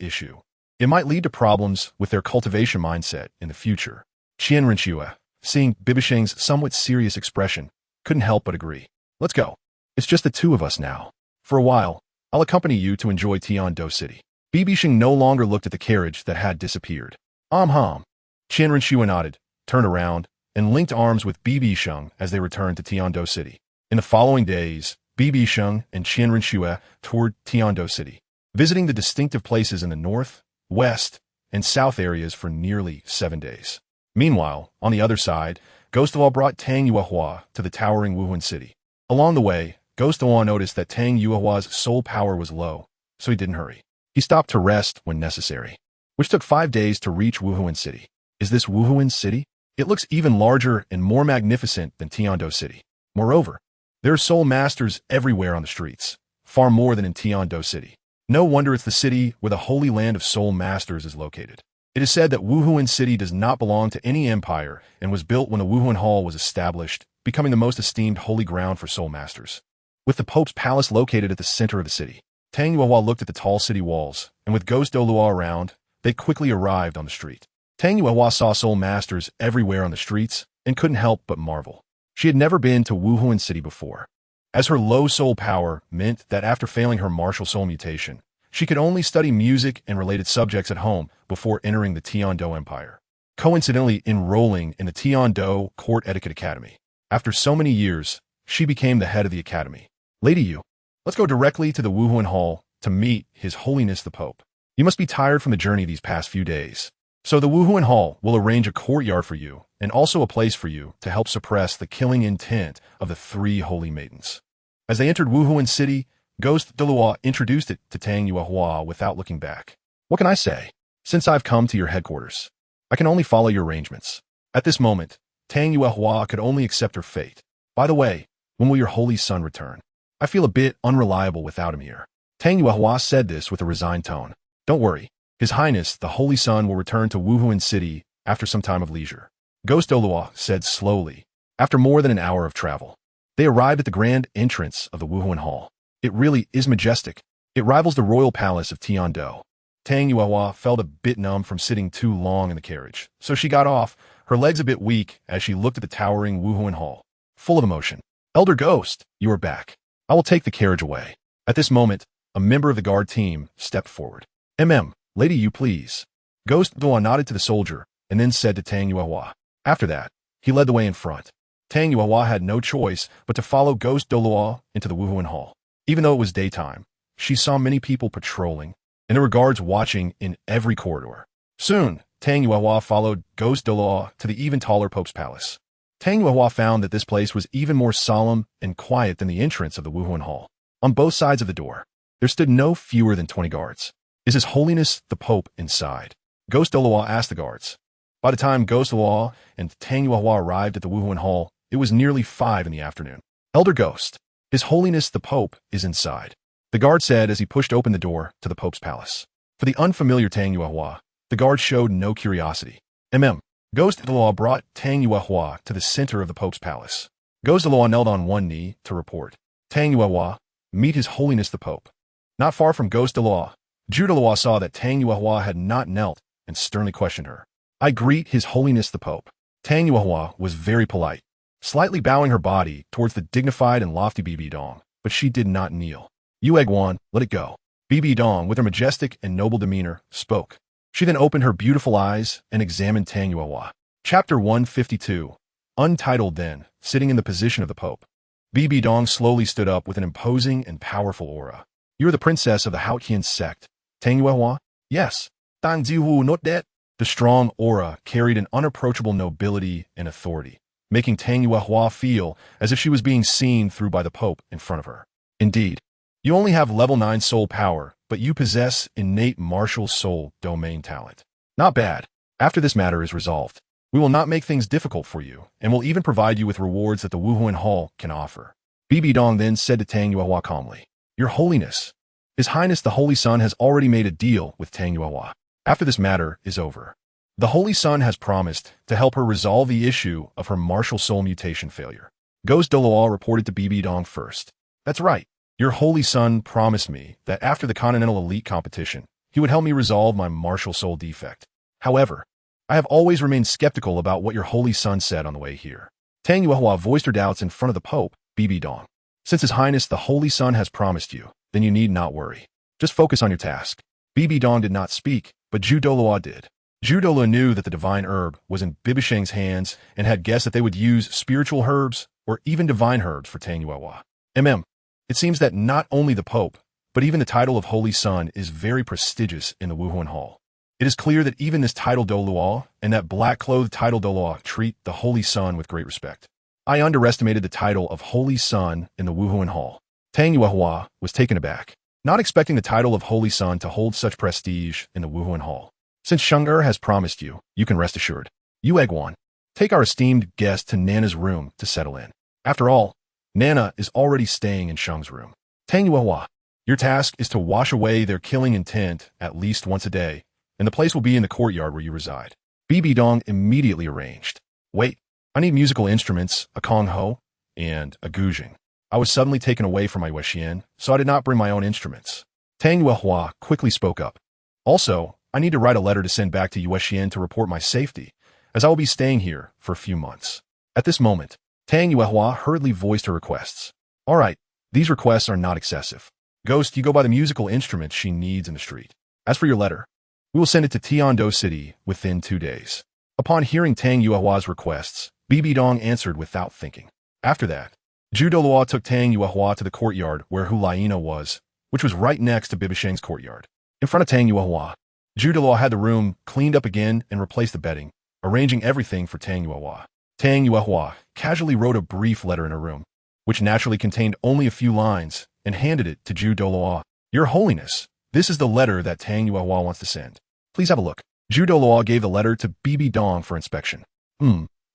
issue, it might lead to problems with their cultivation mindset in the future. Qian Renxue, seeing BibiSheng's somewhat serious expression, couldn't help but agree. Let's go. It's just the two of us now. For a while, I'll accompany you to enjoy Tian-Do City. BibiSheng no longer looked at the carriage that had disappeared. Qian Renxue nodded, turned around, and linked arms with BibiSheng as they returned to Tian-Do City. In the following days, BibiSheng and Qian Renxue toured Tian-Do City, visiting the distinctive places in the north, west, and south areas for nearly 7 days. Meanwhile, on the other side, Ghost Douluo brought Tang Yuehua to the towering Wuhan city. Along the way, Ghost Douluo noticed that Tang Yuehua's soul power was low, so he didn't hurry. He stopped to rest when necessary, which took 5 days to reach Wuhan City. Is this Wuhan City? It looks even larger and more magnificent than Tian-Do City. Moreover, there are soul masters everywhere on the streets, far more than in Tian-Do City. No wonder it's the city where the holy land of soul masters is located. It is said that Wuhan City does not belong to any empire and was built when the Wuhan Hall was established, becoming the most esteemed holy ground for soul masters. With the Pope's palace located at the center of the city, Tang Yuehua looked at the tall city walls, and with Ghost Douluo around, they quickly arrived on the street. Tang Yuehua saw soul masters everywhere on the streets and couldn't help but marvel. She had never been to Wuhan City before, as her low soul power meant that after failing her martial soul mutation, she could only study music and related subjects at home before entering the Tian-Do Empire, coincidentally enrolling in the Tian-Do Court Etiquette Academy. After so many years, she became the head of the academy. Lady Yu, let's go directly to the Wuhan Hall, to meet His Holiness the Pope. You must be tired from the journey these past few days. So the Wuhuan Hall will arrange a courtyard for you and also a place for you to help suppress the killing intent of the 3 holy maidens. As they entered Wuhuan City, Ghost Douluo introduced it to Tang Yuehua without looking back. What can I say? Since I've come to your headquarters, I can only follow your arrangements. At this moment, Tang Yuehua could only accept her fate. By the way, when will your holy son return? I feel a bit unreliable without him here. Tang Yuehua said this with a resigned tone. Don't worry. His Highness, the Holy Son, will return to Wuhuan City after some time of leisure. Ghost Douluo said slowly. After more than an hour of travel, they arrived at the grand entrance of the Wuhuan Hall. It really is majestic. It rivals the royal palace of Tiando. Tang Yuehua felt a bit numb from sitting too long in the carriage, so she got off, her legs a bit weak as she looked at the towering Wuhuan Hall. Full of emotion. Elder Ghost, you are back. I will take the carriage away. At this moment, a member of the guard team stepped forward. Lady, you please. Ghost Douluo nodded to the soldier and then said to Tang Yuehua. After that, he led the way in front. Tang Yuehua had no choice but to follow Ghost Douluo into the Wuhuan Hall. Even though it was daytime, she saw many people patrolling, and there were guards watching in every corridor. Soon, Tang Yuehua followed Ghost Douluo to the even taller Pope's palace. Tang Yuehua found that this place was even more solemn and quiet than the entrance of the Wuhuan Hall. On both sides of the door, there stood no fewer than 20 guards. Is His Holiness the Pope inside? Ghost Douluo asked the guards. By the time Ghost Douluo and Tang Yuehua arrived at the Wuhuan Hall, it was nearly 5 in the afternoon. Elder Ghost, His Holiness the Pope is inside, the guard said as he pushed open the door to the Pope's palace. For the unfamiliar Tang Yuehua, the guard showed no curiosity. Ghost Douluo brought Tang Yuehua to the center of the Pope's palace. Ghost Douluo knelt on one knee to report. Tang Yuehua, meet His Holiness the Pope. Not far from Ghost Douluo, Zhu Douluo saw that Tang Yuehua had not knelt and sternly questioned her. I greet His Holiness the Pope. Tang Yuehua was very polite, slightly bowing her body towards the dignified and lofty BibiSheng, but she did not kneel. Yu Egwan, let it go. BibiSheng, with her majestic and noble demeanor, spoke. She then opened her beautiful eyes and examined Tang Yuehua. Chapter 152. Untitled then, sitting in the position of the Pope. BibiSheng slowly stood up with an imposing and powerful aura. You are the princess of the Haotian sect. Tang Yuehua? Yes. Tang Zihu not that. The strong aura carried an unapproachable nobility and authority, making Tang Yuehua feel as if she was being seen through by the Pope in front of her. Indeed, you only have level 9 soul power, but you possess innate martial soul domain talent. Not bad. After this matter is resolved, we will not make things difficult for you, and will even provide you with rewards that the Wuhuan Hall can offer. BibiSheng then said to Tang Yuehua calmly, Your Holiness, His Highness the Holy Son has already made a deal with Tang Yuehua. After this matter is over, the Holy Son has promised to help her resolve the issue of her martial soul mutation failure. Ghost Douluo reported to BibiSheng first. That's right. Your Holy Son promised me that after the Continental Elite competition, he would help me resolve my martial soul defect. However, I have always remained skeptical about what your Holy Son said on the way here. Tang Yuehua voiced her doubts in front of the Pope, BibiSheng. Since His Highness the Holy Son has promised you, then you need not worry. Just focus on your task. BibiSheng did not speak, but Zhu Douluo did. Zhu Douluo knew that the divine herb was in BibiSheng's hands and had guessed that they would use spiritual herbs or even divine herbs for Tang Yuehua. It seems that not only the Pope, but even the title of Holy Son is very prestigious in the Wuhuan Hall. It is clear that even this title Douluo and that black-clothed title Douluo treat the Holy Son with great respect. I underestimated the title of Holy Son in the Wuhuan Hall. Tang Yuehua was taken aback, not expecting the title of Holy Son to hold such prestige in the Wuhuan Hall. Since Sheng'er has promised you, you can rest assured. Yu Egwan, take our esteemed guest to Nana's room to settle in. After all, Nana is already staying in Sheng's room. Tang Yuehua, your task is to wash away their killing intent at least once a day, and the place will be in the courtyard where you reside. BibiSheng immediately arranged. Wait, I need musical instruments, a kongho, and a guzheng. I was suddenly taken away from my Yuexian, so I did not bring my own instruments. Tang Yuehua quickly spoke up. Also, I need to write a letter to send back to Yuexian to report my safety, as I will be staying here for a few months. At this moment, Tang Yuehua hurriedly voiced her requests. All right, these requests are not excessive. Ghost, you go buy the musical instruments she needs in the street. As for your letter, we will send it to Tiando City within 2 days. Upon hearing Tang Yuehua's requests, BibiSheng answered without thinking. After that, Zhu Douluo took Tang Yuehua to the courtyard where Hulaina was, which was right next to BibiSheng's courtyard. In front of Tang Yuehua, Douluo had the room cleaned up again and replaced the bedding, arranging everything for Tang Yuehua. Tang Yuehua casually wrote a brief letter in her room, which naturally contained only a few lines, and handed it to Douluo. Your Holiness, this is the letter that Tang Yuehua wants to send. Please have a look. Douluo gave the letter to BibiDong for inspection.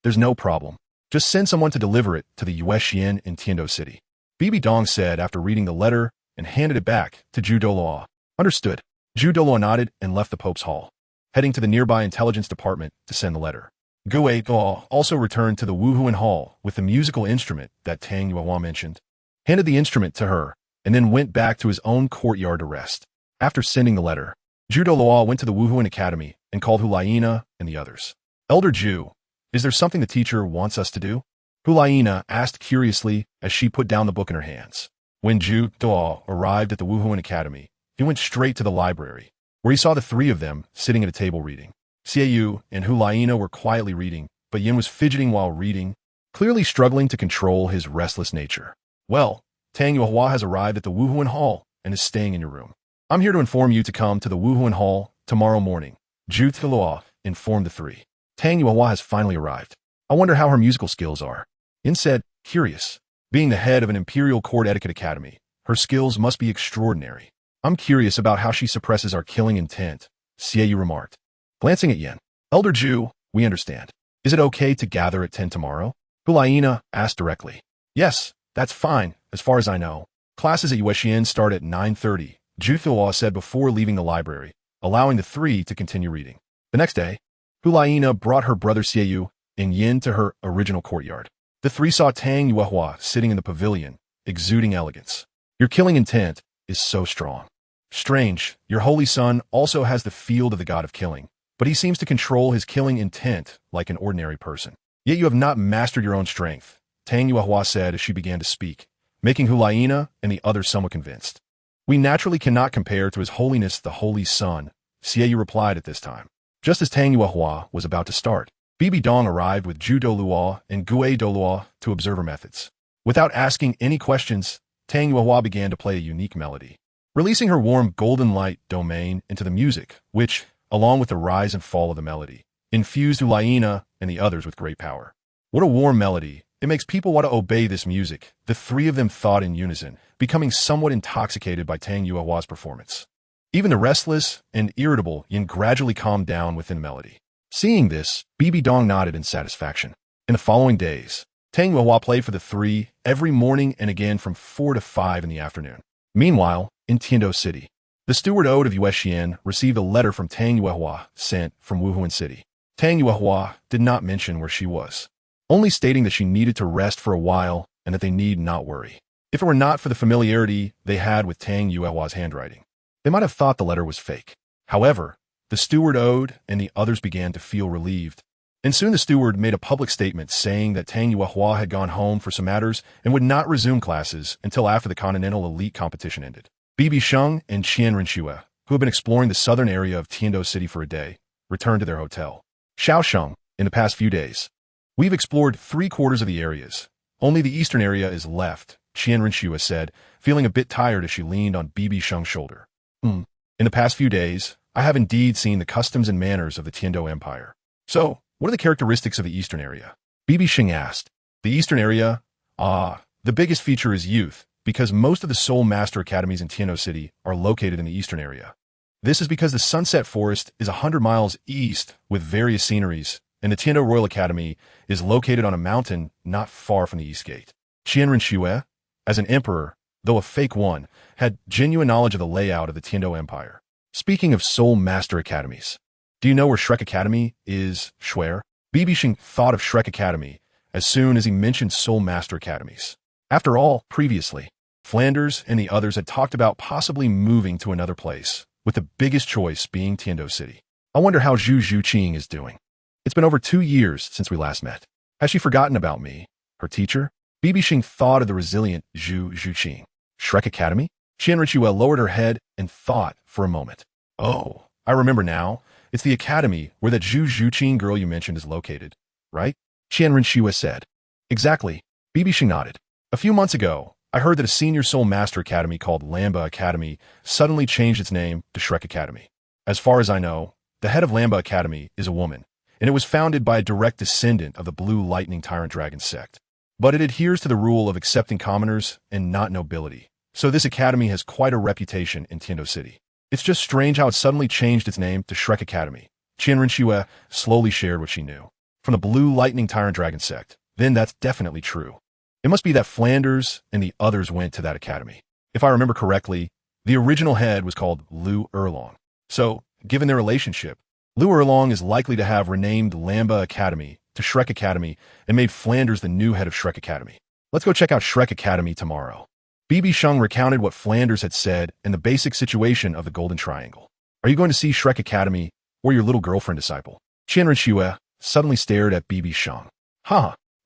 There's no problem. Just send someone to deliver it to the BibiSheng in Tiando City. BibiDong said after reading the letter and handed it back to Douluo. Understood. Douluo nodded and left the Pope's hall, heading to the nearby intelligence department to send the letter. Gui Guo also returned to the Wuhuan hall with the musical instrument that Tang Yuehua mentioned, handed the instrument to her, and then went back to his own courtyard to rest. After sending the letter, Douluo went to the Wuhuan Academy and called Hulaina and the others. Elder Ju, is there something the teacher wants us to do? Hulaina asked curiously as she put down the book in her hands. When Douluo arrived at the Wuhuan Academy, he went straight to the library, where he saw the three of them sitting at a table reading. Xiaoyu and Hulaina were quietly reading, but Yin was fidgeting while reading, clearly struggling to control his restless nature. Well, Tang Yuehua has arrived at the Wuhuan Hall and is staying in your room. I'm here to inform you to come to the Wuhuan Hall tomorrow morning. Douluo informed the three. Tang Yuehua has finally arrived. I wonder how her musical skills are. Yin said, curious. Being the head of an Imperial Court Etiquette Academy, her skills must be extraordinary. I'm curious about how she suppresses our killing intent, Xiaoyu remarked. Glancing at Yin. Elder Ju, we understand. Is it okay to gather at 10 tomorrow? Hulaina asked directly. Yes, that's fine, as far as I know. Classes at BibiSheng start at 9:30, Douluo said before leaving the library, allowing the three to continue reading. The next day, Hulaina brought her brother Xiaoyu and Yin to her original courtyard. The three saw Tang Yuehua sitting in the pavilion, exuding elegance. Your killing intent is so strong. Strange, your holy son also has the field of the god of killing, but he seems to control his killing intent like an ordinary person. Yet you have not mastered your own strength, Tang Yuehua said as she began to speak, making Hulaina and the others somewhat convinced. We naturally cannot compare to His Holiness the Holy Son, Xiaoyu replied at this time. Just as Tang Yuehua was about to start, BibiDong arrived with Douluo and Douluo to observe her methods. Without asking any questions, Tang Yuehua began to play a unique melody, releasing her warm golden light domain into the music, which, along with the rise and fall of the melody, infused Hulaina and the others with great power. What a warm melody. It makes people want to obey this music, the three of them thought in unison, becoming somewhat intoxicated by Tang Yuehua's performance. Even the restless and irritable Yin gradually calmed down within the melody. Seeing this, BibiDong nodded in satisfaction. In the following days, Tang Yuehua played for the three every morning and again from 4 to 5 in the afternoon. Meanwhile, in Tiando City, the steward ode of BibiSheng received a letter from Tang Yuehua sent from Wuhuan City. Tang Yuehua did not mention where she was, only stating that she needed to rest for a while and that they need not worry. If it were not for the familiarity they had with Tang Yuehua's handwriting, they might have thought the letter was fake. However, the steward ode and the others began to feel relieved. And soon the steward made a public statement saying that Tang Yuehua had gone home for some matters and would not resume classes until after the Continental Elite competition ended. BibiSheng and Renxue, who had been exploring the southern area of Tiando City for a day, returned to their hotel. Xiaosheng, in the past few days, we've explored 3/4 of the areas. Only the eastern area is left, Renxue said, feeling a bit tired as she leaned on BibiSheng's shoulder. In the past few days, I have indeed seen the customs and manners of the Tiando Empire. So, what are the characteristics of the eastern area? BibiSheng asked. The eastern area? The biggest feature is youth, because most of the Soul Master Academies in Tiando City are located in the eastern area. This is because the Sunset Forest is 100 miles east with various sceneries, and the Tiando Royal Academy is located on a mountain not far from the East Gate. Renxue, as an emperor, though a fake one, had genuine knowledge of the layout of the Tiando Empire. Speaking of Soul Master Academies, do you know where Shrek Academy is, Schwer? BibiSheng thought of Shrek Academy as soon as he mentioned Soul Master Academies. After all, previously, Flanders and the others had talked about possibly moving to another place, with the biggest choice being Tiando City. I wonder how Zhu Zhuqing is doing. It's been over 2 years since we last met. Has she forgotten about me, her teacher? BibiSheng thought of the resilient Zhu Zhuqing. Shrek Academy? Renxue lowered her head and thought for a moment. Oh, I remember now. It's the academy where that Zhu Zhuqing girl you mentioned is located, right? Renxue said. Exactly. BibiSheng nodded. A few months ago, I heard that a senior soul master academy called Lamba Academy suddenly changed its name to Shrek Academy. As far as I know, the head of Lamba Academy is a woman, and it was founded by a direct descendant of the Blue Lightning Tyrant Dragon sect. But it adheres to the rule of accepting commoners and not nobility. So this academy has quite a reputation in Tiando City. It's just strange how it suddenly changed its name to Shrek Academy. Renxue slowly shared what she knew. From the Blue Lightning Tyrant Dragon sect, then that's definitely true. It must be that Flanders and the others went to that academy. If I remember correctly, the original head was called Lu Erlong. So, given their relationship, Lu Erlong is likely to have renamed Lamba Academy to Shrek Academy and made Flanders the new head of Shrek Academy. Let's go check out Shrek Academy tomorrow. BibiSheng recounted what Flanders had said and the basic situation of the Golden Triangle. Are you going to see Shrek Academy or your little girlfriend disciple? Renxue suddenly stared at BibiSheng.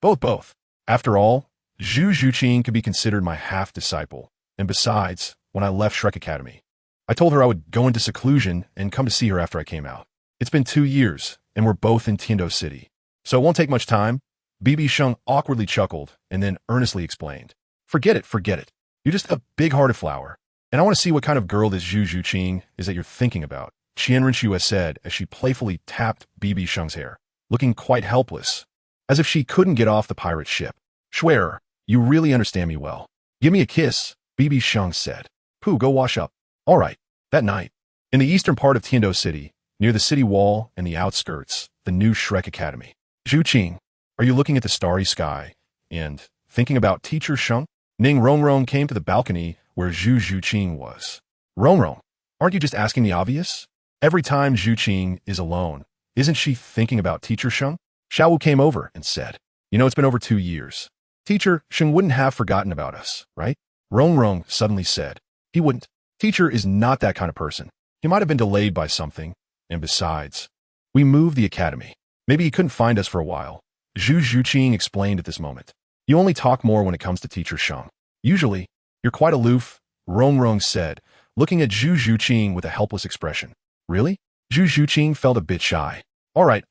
Both. After all, Zhu Zhuqing could be considered my half-disciple, and besides, when I left Shrek Academy, I told her I would go into seclusion and come to see her after I came out. It's been 2 years, and we're both in Tiando City, so it won't take much time. BibiSheng awkwardly chuckled and then earnestly explained. Forget it. You're just a big-hearted flower, and I want to see what kind of girl this Zhu Zhuqing is that you're thinking about, Renxue said as she playfully tapped BibiSheng's hair, looking quite helpless, as if she couldn't get off the pirate ship. Schwerer, you really understand me well. Give me a kiss, BibiSheng said. Pooh, go wash up. All right. That night, in the eastern part of Tiando City, near the city wall and the outskirts, the new Shrek Academy. Zhuqing, are you looking at the starry sky and thinking about Teacher Sheng? Ning Rongrong came to the balcony where Zhu Zhuqing was. Rongrong, aren't you just asking the obvious? Every time Zhuqing is alone, isn't she thinking about Teacher Sheng? Xiaowu came over and said, you know, it's been over 2 years. Teacher Sheng wouldn't have forgotten about us, right? Rongrong suddenly said. He wouldn't. Teacher is not that kind of person. He might have been delayed by something. And besides, we moved the academy. Maybe he couldn't find us for a while. Zhu Zhuqing explained at this moment. You only talk more when it comes to Teacher Sheng. Usually, you're quite aloof, Rongrong said, looking at Zhu Zhuqing with a helpless expression. Really? Zhu Zhuqing felt a bit shy. All right,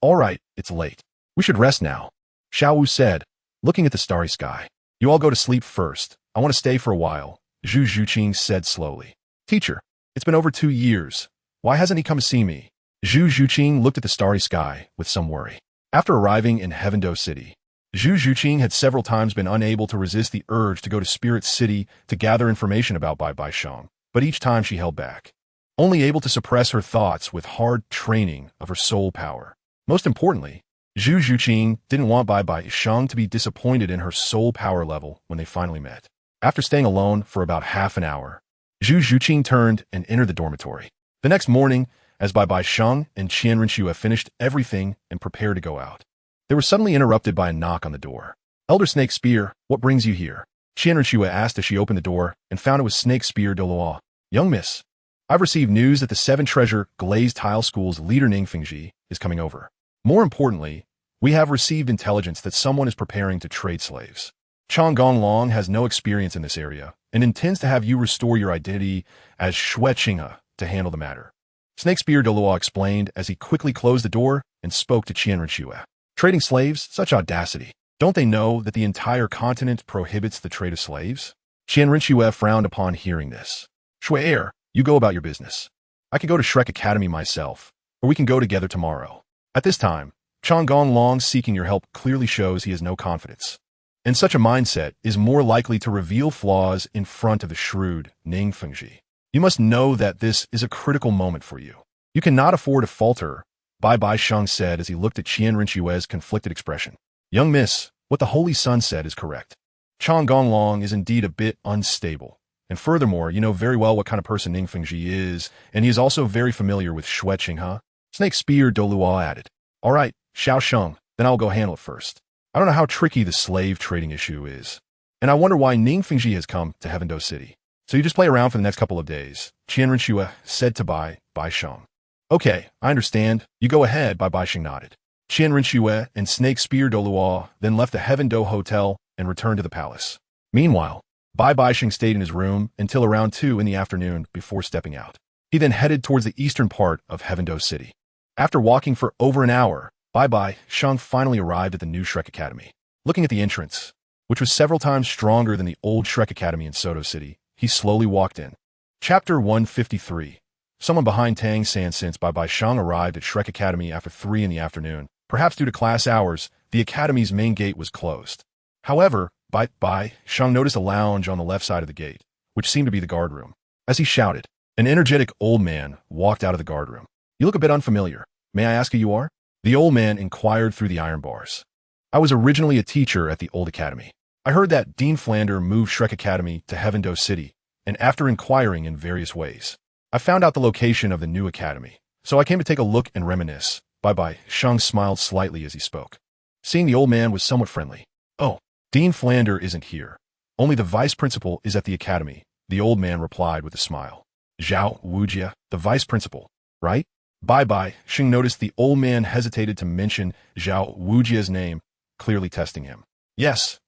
it's late. We should rest now. Xiaowu said, looking at the starry sky. You all go to sleep first. I want to stay for a while, Zhu Zhuqing said slowly. Teacher, it's been over 2 years. Why hasn't he come to see me? Zhu Zhuqing looked at the starry sky with some worry. After arriving in Heavendo City, Zhu Zhuqing had several times been unable to resist the urge to go to Spirit City to gather information about BibiSheng, but each time she held back, only able to suppress her thoughts with hard training of her soul power. Most importantly, Zhu Zhuqing didn't want BibiSheng to be disappointed in her soul power level when they finally met. After staying alone for about half an hour, Zhu Zhuqing turned and entered the dormitory. The next morning, as BibiSheng and Renxue finished everything and prepared to go out, they were suddenly interrupted by a knock on the door. Elder Snake Spear, what brings you here? Renxue asked as she opened the door and found it was Snake Spear Douluo. Young miss, I've received news that the 7 Treasure Glazed Tile School's leader Ningfengji is coming over. More importantly, we have received intelligence that someone is preparing to trade slaves. Chang Gonglong has no experience in this area and intends to have you restore your identity as Shui Qinghe to handle the matter. Snake Spear Douluo explained as he quickly closed the door and spoke to Renxue. Trading slaves? Such audacity. Don't they know that the entire continent prohibits the trade of slaves? Renxue frowned upon hearing this. Shui, you go about your business. I can go to Shrek Academy myself, or we can go together tomorrow. At this time, Chang Gonglong seeking your help clearly shows he has no confidence. And such a mindset is more likely to reveal flaws in front of the shrewd Ningfengji. You must know that this is a critical moment for you. You cannot afford to falter, BibiSheng said as he looked at Renxue's conflicted expression. Young miss, what the Holy Sun said is correct. Chang Gonglong is indeed a bit unstable. And furthermore, you know very well what kind of person Ningfengji is, and he is also very familiar with Shui Qinghe. Snake Spear Douluo added. All right, Xiao Sheng, then I'll go handle it first. I don't know how tricky the slave trading issue is, and I wonder why Ningfengji has come to Heavendo City. So you just play around for the next couple of days, Renxue said to BibiSheng. Okay, I understand. You go ahead, BibiSheng nodded. Renxue and Snake Spear Douluo then left the Heavendo Hotel and returned to the palace. Meanwhile, BibiSheng stayed in his room until around 2 in the afternoon before stepping out. He then headed towards the eastern part of Heavendo City. After walking for over an hour, BibiSheng finally arrived at the new Shrek Academy. Looking at the entrance, which was several times stronger than the old Shrek Academy in Soto City, he slowly walked in. Chapter 153. Someone behind Tang San. Since BibiSheng arrived at Shrek Academy after 3 in the afternoon, perhaps due to class hours, the academy's main gate was closed. However, BibiSheng noticed a lounge on the left side of the gate, which seemed to be the guard room. As he shouted, an energetic old man walked out of the guard room. "You look a bit unfamiliar. May I ask who you are?" The old man inquired through the iron bars. "I was originally a teacher at the old academy. I heard that Dean Flander moved Shrek Academy to Heavendo City, and after inquiring in various ways, I found out the location of the new academy, so I came to take a look and reminisce." BibiSheng smiled slightly as he spoke. Seeing the old man was somewhat friendly. "Oh, Dean Flander isn't here. Only the vice principal is at the academy," the old man replied with a smile. "Zhao Wujie, the vice principal, right?" BibiSheng noticed the old man hesitated to mention Zhao Wujie's name, clearly testing him. Yes,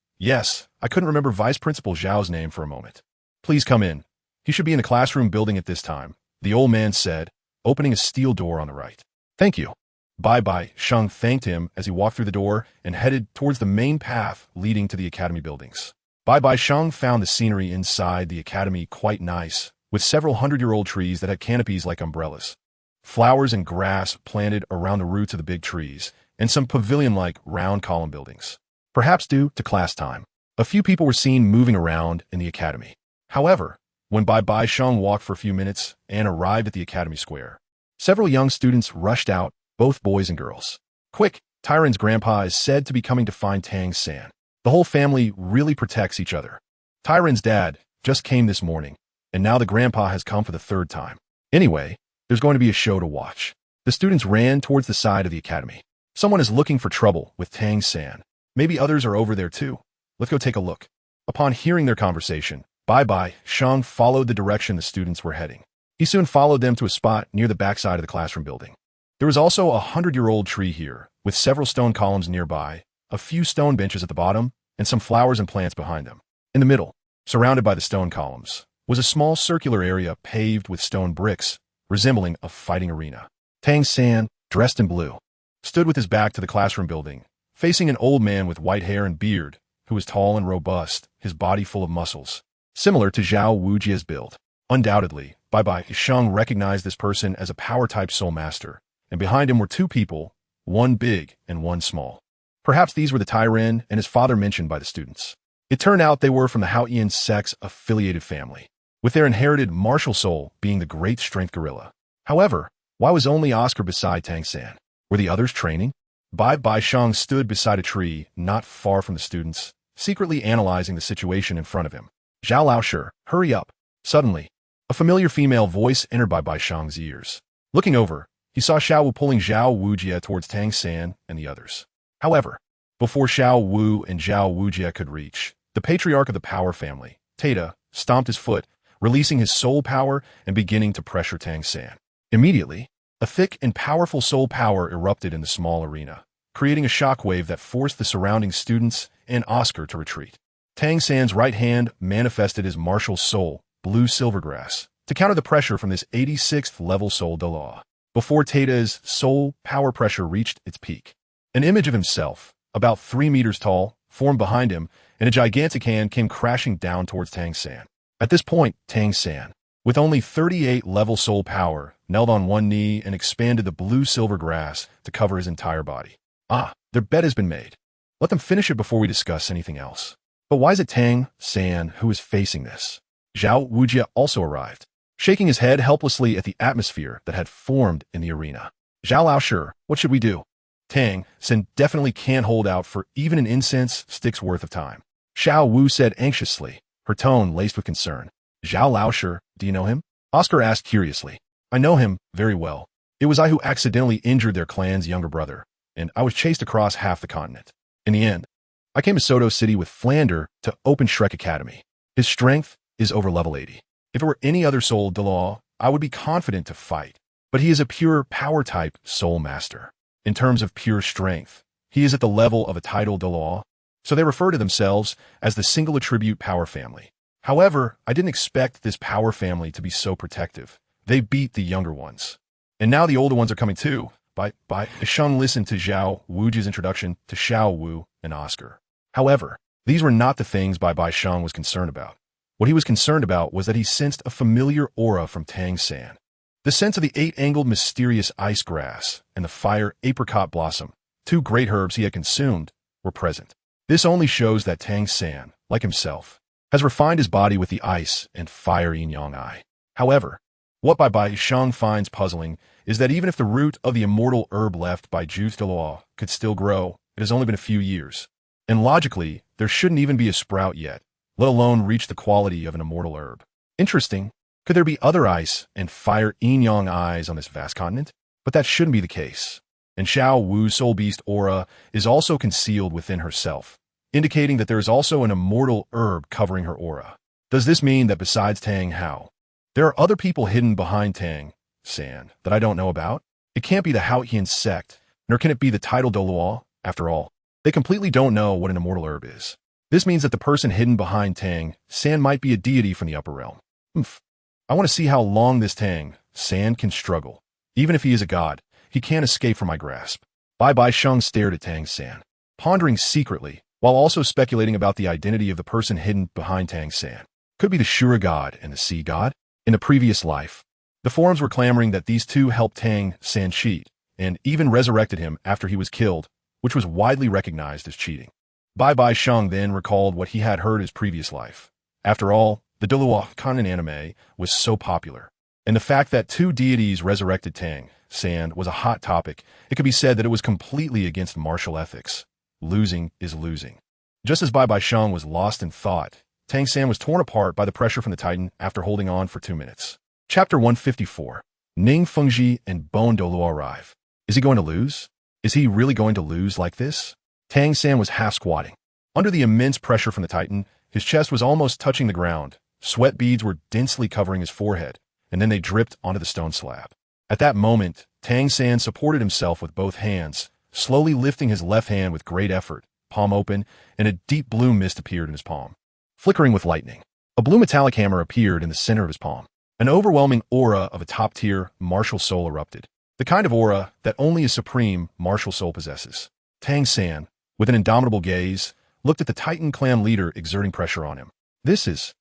I couldn't remember Vice Principal Zhao's name for a moment." "Please come in. He should be in the classroom building at this time," the old man said, opening a steel door on the right. "Thank you." BibiSheng thanked him as he walked through the door and headed towards the main path leading to the academy buildings. BibiSheng found the scenery inside the academy quite nice, with several hundred-year-old trees that had canopies like umbrellas, flowers and grass planted around the roots of the big trees, and some pavilion-like round column buildings. Perhaps due to class time, a few people were seen moving around in the academy. However, when BibiSheng walked for a few minutes and arrived at the academy square, several young students rushed out, both boys and girls. "Quick, Tyron's grandpa is said to be coming to find Tang San. The whole family really protects each other. Tyron's dad just came this morning, and now the grandpa has come for the 3rd time. Anyway, there's going to be a show to watch." The students ran towards the side of the academy. "Someone is looking for trouble with Tang San. Maybe others are over there too. Let's go take a look." Upon hearing their conversation, BibiSheng followed the direction the students were heading. He soon followed them to a spot near the backside of the classroom building. There was also a 100-year-old tree here, with several stone columns nearby, a few stone benches at the bottom, and some flowers and plants behind them. In the middle, surrounded by the stone columns, was a small circular area paved with stone bricks, resembling a fighting arena. Tang San, dressed in blue, stood with his back to the classroom building, facing an old man with white hair and beard, who was tall and robust, his body full of muscles, similar to Zhao Wujie's build. Undoubtedly, BibiSheng recognized this person as a power-type soul master, and behind him were 2 people, one big and one small. Perhaps these were the Tyren and his father mentioned by the students. It turned out they were from the Haoyan sex-affiliated family, with their inherited martial soul being the great strength gorilla. However, why was only Oscar beside Tang San? Were the others training? BibiSheng stood beside a tree not far from the students, secretly analyzing the situation in front of him. "Zhao Laoshi, hurry up." Suddenly, a familiar female voice entered BibiSheng's ears. Looking over, he saw Xiao Wu pulling Zhao Wujie towards Tang San and the others. However, before Xiao Wu and Zhao Wujie could reach, the patriarch of the power family, Tata, stomped his foot, releasing his soul power and beginning to pressure Tang San. Immediately, a thick and powerful soul power erupted in the small arena, creating a shockwave that forced the surrounding students and Oscar to retreat. Tang San's right hand manifested his martial soul, Blue Silvergrass, to counter the pressure from this 86th level soul Douluo. Before Tata's soul power pressure reached its peak, an image of himself, about 3 meters tall, formed behind him, and a gigantic hand came crashing down towards Tang San. At this point, Tang San, with only 38 level soul power, knelt on one knee and expanded the blue Silvergrass to cover his entire body. Their bet has been made. Let them finish it before we discuss anything else. But why is it Tang San who is facing this? Zhao Wujie also arrived, shaking his head helplessly at the atmosphere that had formed in the arena. "Zhao Laoshi, what should we do?" "Tang San definitely can't hold out for even an incense stick's worth of time," Xiao Wu said anxiously, her tone laced with concern. "Zhao Laoshi, do you know him?" Oscar asked curiously. "I know him very well. It was I who accidentally injured their clan's younger brother, and I was chased across half the continent. In the end, I came to Soto City with Flander to open Shrek Academy. His strength is over level 80. If it were any other soul Douluo, I would be confident to fight, but he is a pure power-type soul master. In terms of pure strength, he is at the level of a title Douluo, so they refer to themselves as the single attribute power family. However, I didn't expect this power family to be so protective. They beat the younger ones. And now the older ones are coming too." BibiSheng listened to Zhao Wujie's introduction to Xiao Wu and Oscar. However, These were not the things BibiSheng was concerned about. What he was concerned about was that he sensed a familiar aura from Tang San. The sense of the eight-angled mysterious ice grass and the fire apricot blossom, two great herbs he had consumed, were present. This only shows that Tang San, like himself, has refined his body with the ice and fire yin-yang eye. However, what BibiSheng finds puzzling is that even if the root of the immortal herb left by Douluo could still grow, it has only been a few years. And logically, there shouldn't even be a sprout yet, let alone reach the quality of an immortal herb. Interesting. Could there be other ice and fire yin-yang eyes on this vast continent? But that shouldn't be the case. And Xiao Wu's soul beast aura is also concealed within herself, indicating that there is also an immortal herb covering her aura. Does this mean that besides Tang Hao, there are other people hidden behind Tang San that I don't know about? It can't be the Haotian sect, nor can it be the title Douluo. After all, they completely don't know what an immortal herb is. This means that the person hidden behind Tang San might be a deity from the upper realm. I want to see how long this Tang San can struggle. Even if he is a god, he can't escape from my grasp. BibiSheng stared at Tang San, pondering secretly, while also speculating about the identity of the person hidden behind Tang San. Could be the Shura god and the sea god? In the previous life, the forums were clamoring that these two helped Tang San cheat, and even resurrected him after he was killed, which was widely recognized as cheating. BibiSheng then recalled what he had heard his previous life. After all, the Douluo canon anime was so popular, and the fact that two deities resurrected Tang San was a hot topic. It could be said that it was completely against martial ethics. Losing is losing. Just as BibiSheng was lost in thought, Tang San was torn apart by the pressure from the Titan after holding on for 2 minutes. Chapter 154. Ning Fengji and Bone Douluo arrive. Is he going to lose? Is he really going to lose like this? Tang San was half squatting. Under the immense pressure from the Titan, his chest was almost touching the ground. Sweat beads were densely covering his forehead, and then they dripped onto the stone slab. At that moment, Tang San supported himself with both hands, slowly lifting his left hand with great effort, palm open, and a deep blue mist appeared in his palm. Flickering with lightning, a blue metallic hammer appeared in the center of his palm. An overwhelming aura of a top-tier martial soul erupted, the kind of aura that only a supreme martial soul possesses. Tang San, with an indomitable gaze, looked at the Titan clan leader exerting pressure on him. This is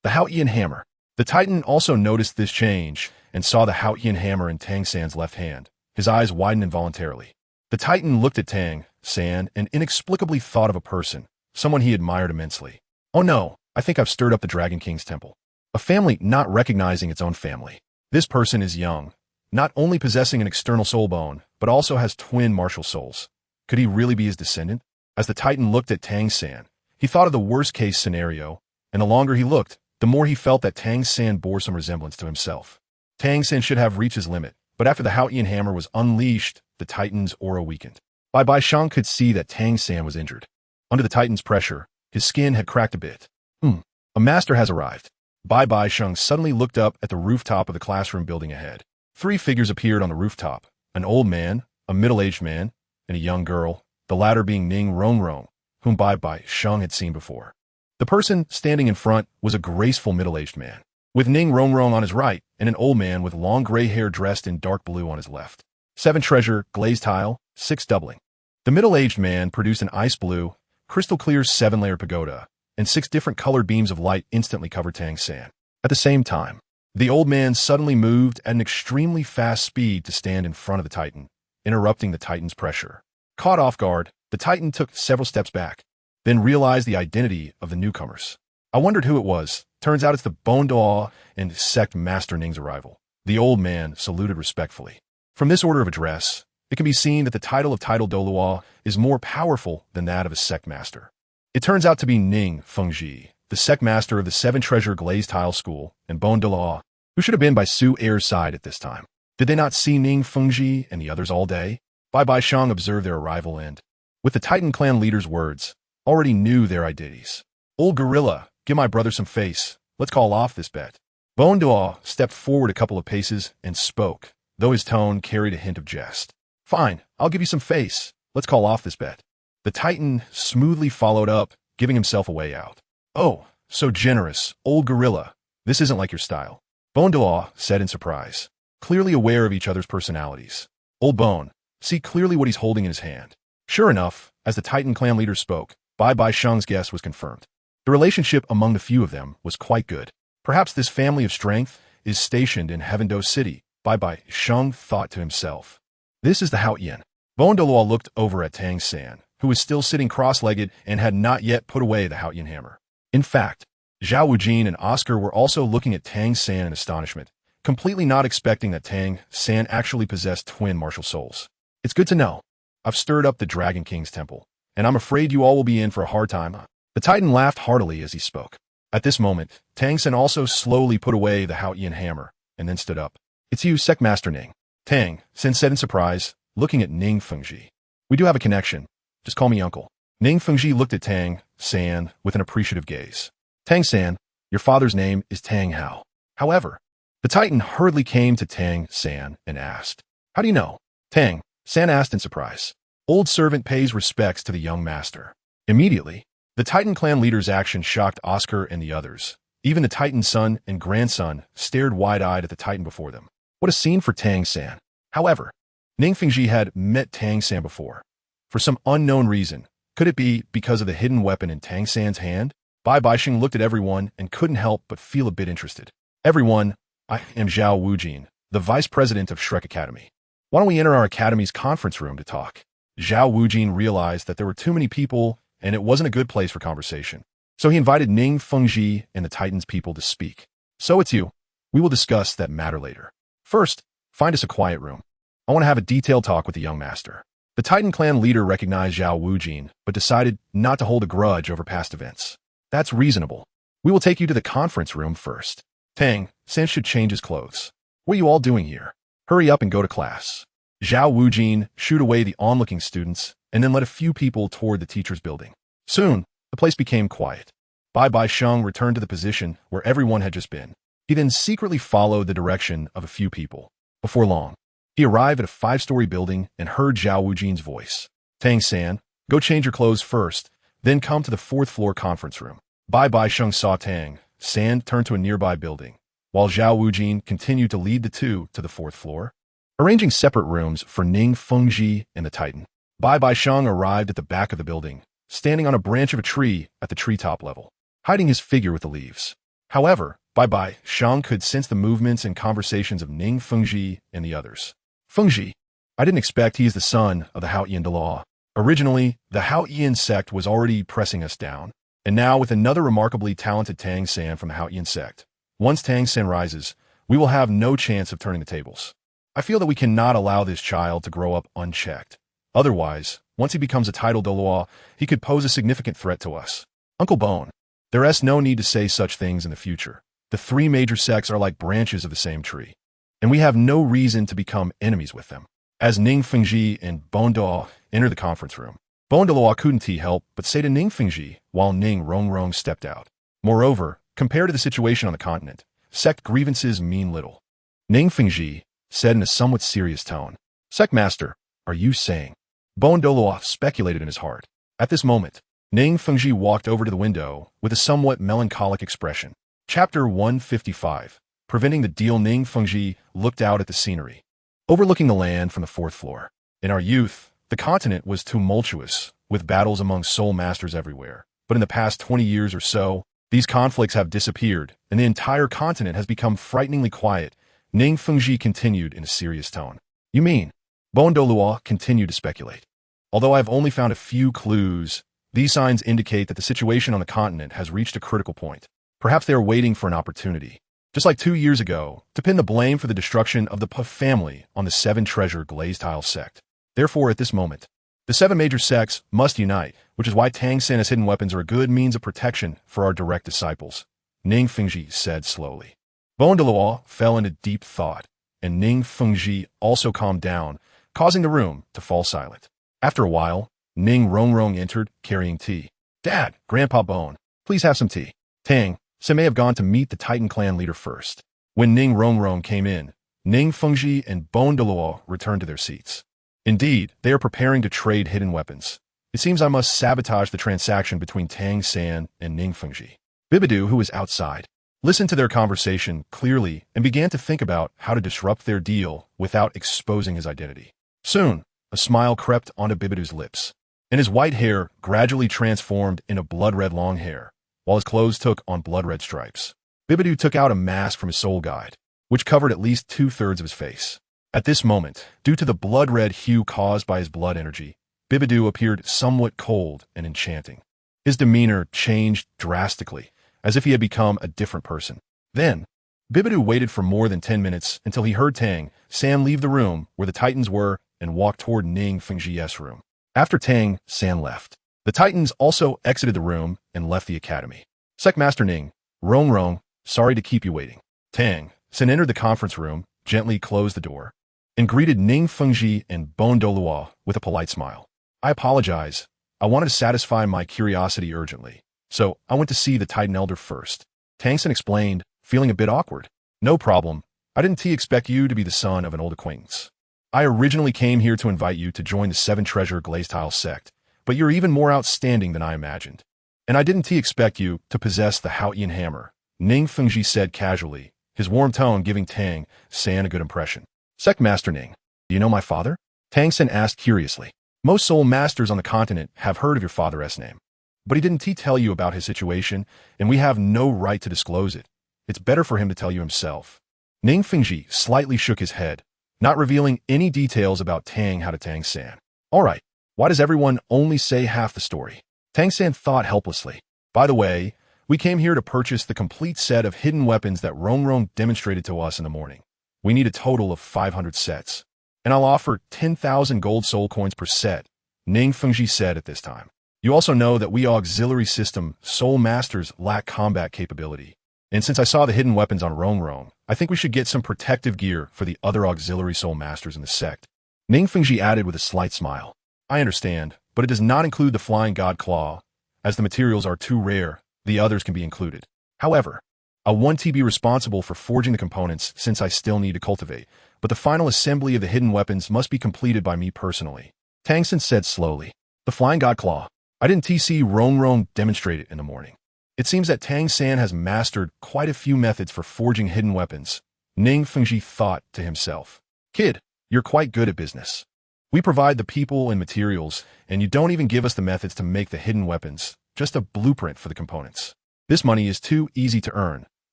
the Haotian hammer. The Titan also noticed this change and saw the Haotian hammer in Tang San's left hand. His eyes widened involuntarily. The Titan looked at Tang San and inexplicably thought of a person, someone he admired immensely. Oh no, I think I've stirred up the Dragon King's temple. A family not recognizing its own family. This person is young, not only possessing an external soul bone, but also has twin martial souls. Could he really be his descendant? As the Titan looked at Tang San, he thought of the worst-case scenario, and the longer he looked, the more he felt that Tang San bore some resemblance to himself. Tang San should have reached his limit, but after the Haotian hammer was unleashed, the Titan's aura weakened. BibiSheng could see that Tang San was injured. Under the Titan's pressure, his skin had cracked a bit. A master has arrived. BibiSheng suddenly looked up at the rooftop of the classroom building ahead. 3 figures appeared on the rooftop, an old man, a middle-aged man, and a young girl, the latter being Ning Rongrong, whom BibiSheng had seen before. The person standing in front was a graceful middle-aged man, with Ning Rongrong on his right and an old man with long gray hair dressed in dark blue on his left. 7 treasure, glazed tile, 6 doubling. The middle-aged man produced an ice blue, crystal-clear 7-layered pagoda, and 6 different colored beams of light instantly covered Tang San. At the same time, the old man suddenly moved at an extremely fast speed to stand in front of the Titan, interrupting the Titan's pressure. Caught off guard, the Titan took several steps back, then realized the identity of the newcomers. I wondered who it was. Turns out it's the Bone Douluo and Sect Master Ning's arrival. The old man saluted respectfully. From this order of address, it can be seen that the title of Title Douluo is more powerful than that of a Sect Master. It turns out to be Ning Fengji, the Sect Master of the 7-treasure glazed tile school, and Bone Douluo, who should have been by Su Er's side at this time. Did they not see Ning Fengji and the others all day? BibiSheng observed their arrival and, with the Titan clan leader's words, already knew their identities. Old gorilla, give my brother some face. Let's call off this bet. Bone Douluo stepped forward a couple of paces and spoke, though his tone carried a hint of jest. Fine, I'll give you some face. Let's call off this bet. The Titan smoothly followed up, giving himself a way out. Oh, so generous, old gorilla. This isn't like your style. Bone Douluo said in surprise, clearly aware of each other's personalities. Old Bone, see clearly what he's holding in his hand. Sure enough, as the Titan clan leader spoke, BibiSheng's guess was confirmed. The relationship among the few of them was quite good. Perhaps this family of strength is stationed in Heavendoe City, BibiSheng thought to himself. This is the Haotian. Douluo looked over at Tang San, who was still sitting cross-legged and had not yet put away the Haotian hammer. In fact, Zhao Wujin and Oscar were also looking at Tang San in astonishment, completely not expecting that Tang San actually possessed twin martial souls. It's good to know. I've stirred up the Dragon King's temple, and I'm afraid you all will be in for a hard time. The Titan laughed heartily as he spoke. At this moment, Tang San also slowly put away the Haotian hammer, and then stood up. It's you, Secmaster Ning. Tang San said in surprise, looking at Ning Fengji. We do have a connection. Just call me Uncle. Ning Fengji looked at Tang San with an appreciative gaze. Tang San, your father's name is Tang Hao. However, the Titan hurriedly came to Tang San and asked, How do you know? Tang San asked in surprise. Old servant pays respects to the young master. Immediately, the Titan clan leader's action shocked Oscar and the others. Even the Titan's son and grandson stared wide-eyed at the Titan before them. What a scene for Tang San. However, Ning Fengji had met Tang San before. For some unknown reason, could it be because of the hidden weapon in Tang San's hand? BibiSheng looked at everyone and couldn't help but feel a bit interested. Everyone, I am Zhao Wujin, the vice president of Shrek Academy. Why don't we enter our academy's conference room to talk? Zhao Wujin realized that there were too many people and it wasn't a good place for conversation. So he invited Ning Fengji and the Titan's people to speak. So it's you. We will discuss that matter later. First, find us a quiet room. I want to have a detailed talk with the young master. The Titan clan leader recognized Zhao Wujin, but decided not to hold a grudge over past events. That's reasonable. We will take you to the conference room first. Tang San should change his clothes. What are you all doing here? Hurry up and go to class. Zhao Wujin shooed away the onlooking students and then led a few people toward the teacher's building. Soon, the place became quiet. BibiSheng returned to the position where everyone had just been. He then secretly followed the direction of a few people. Before long, he arrived at a 5-story building and heard Zhao Wujin's voice. Tang San, go change your clothes first, then come to the 4th floor conference room. BibiSheng saw Tang San turn to a nearby building, while Zhao Wujin continued to lead the two to the 4th floor, arranging separate rooms for Ning Fengji and the Titan. BibiSheng arrived at the back of the building, standing on a branch of a tree at the treetop level, hiding his figure with the leaves. However, BibiSheng could sense the movements and conversations of Ning Fengji and the others. Fengji, I didn't expect he is the son of the Haotian Dalu. Originally, the Haotian sect was already pressing us down, and now with another remarkably talented Tang San from the Haotian sect. Once Tang San rises, we will have no chance of turning the tables. I feel that we cannot allow this child to grow up unchecked. Otherwise, once he becomes a title Douluo, he could pose a significant threat to us. Uncle Bone, there is no need to say such things in the future. The 3 major sects are like branches of the same tree, and we have no reason to become enemies with them. As Ning Fengji and Douluo entered the conference room, Douluo couldn't help but say to Ning Fengji while Ning Rongrong stepped out. Moreover, compared to the situation on the continent, sect grievances mean little. Ning Fengji said in a somewhat serious tone, Sectmaster, are you saying? Douluo speculated in his heart. At this moment, Ning Fengji walked over to the window with a somewhat melancholic expression. Chapter 155. Preventing the deal. Ning Fengji looked out at the scenery, overlooking the land from the 4th floor. In our youth, the continent was tumultuous, with battles among soul masters everywhere. But in the past 20 years or so, these conflicts have disappeared, and the entire continent has become frighteningly quiet. Ning Fengji continued in a serious tone. You mean? Douluo continued to speculate. Although I've only found a few clues, these signs indicate that the situation on the continent has reached a critical point. Perhaps they are waiting for an opportunity, just like 2 years ago, to pin the blame for the destruction of the Puff family on the 7 treasure glazed tile sect. Therefore, at this moment, the 7 major sects must unite, which is why Tang San's hidden weapons are a good means of protection for our direct disciples, Ning Fengji said slowly. Douluo fell into deep thought, and Ning Fengji also calmed down, causing the room to fall silent. After a while, Ning Rongrong entered, carrying tea. Dad, Grandpa Bone, please have some tea. Tang San may have gone to meet the Titan clan leader first. When Ning Rongrong came in, Ning Fengji and Douluo returned to their seats. Indeed, they are preparing to trade hidden weapons. It seems I must sabotage the transaction between Tang San and Ning Fengji. Bibidu, who was outside, listened to their conversation clearly and began to think about how to disrupt their deal without exposing his identity. Soon, a smile crept onto Bibidu's lips. and his white hair gradually transformed into blood-red long hair, while his clothes took on blood-red stripes. Bibidu took out a mask from his soul guide, which covered at least 2/3 of his face. At this moment, due to the blood-red hue caused by his blood energy, Bibidu appeared somewhat cold and enchanting. His demeanor changed drastically, as if he had become a different person. Then, Bibidu waited for more than 10 minutes until he heard Tang San leave the room where the Titans were and walk toward Ning Fengji's room. After Tang San left, the Titans also exited the room and left the academy. Secmaster Ning, Rong, sorry to keep you waiting. Tang San entered the conference room, gently closed the door, and greeted Ning Fengji and Douluo with a polite smile. I apologize. I wanted to satisfy my curiosity urgently, so I went to see the Titan Elder first. Tang San explained, feeling a bit awkward. No problem. I didn't expect you to be the son of an old acquaintance. I originally came here to invite you to join the Seven Treasure Glazed Tile sect, but you're even more outstanding than I imagined. And I didn't expect you to possess the Haotian hammer, Ning Fengji said casually, his warm tone giving Tang San a good impression. Secmaster Ning, do you know my father? Tang San asked curiously. Most soul masters on the continent have heard of your father's name, but he didn't tell you about his situation, and we have no right to disclose it. It's better for him to tell you himself. Ning Fengji slightly shook his head, not revealing any details about Tang San. All right, why does everyone only say half the story? Tang San thought helplessly. By the way, we came here to purchase the complete set of hidden weapons that Rong demonstrated to us in the morning. We need a total of 500 sets, and I'll offer 10,000 gold soul coins per set, Ning Fengji said at this time. You also know that we auxiliary system soul masters lack combat capability. And since I saw the hidden weapons on Rong, I think we should get some protective gear for the other auxiliary soul masters in the sect. Ning Fengji added with a slight smile. I understand, but it does not include the Flying God Claw. As the materials are too rare, the others can be included. However, I want to be responsible for forging the components since I still need to cultivate, but the final assembly of the hidden weapons must be completed by me personally. Tang San said slowly. The Flying God Claw. I didn't see Rong demonstrate it in the morning. It seems that Tang San has mastered quite a few methods for forging hidden weapons, Ning Fengji thought to himself. Kid, you're quite good at business. We provide the people and materials, and you don't even give us the methods to make the hidden weapons, just a blueprint for the components. This money is too easy to earn,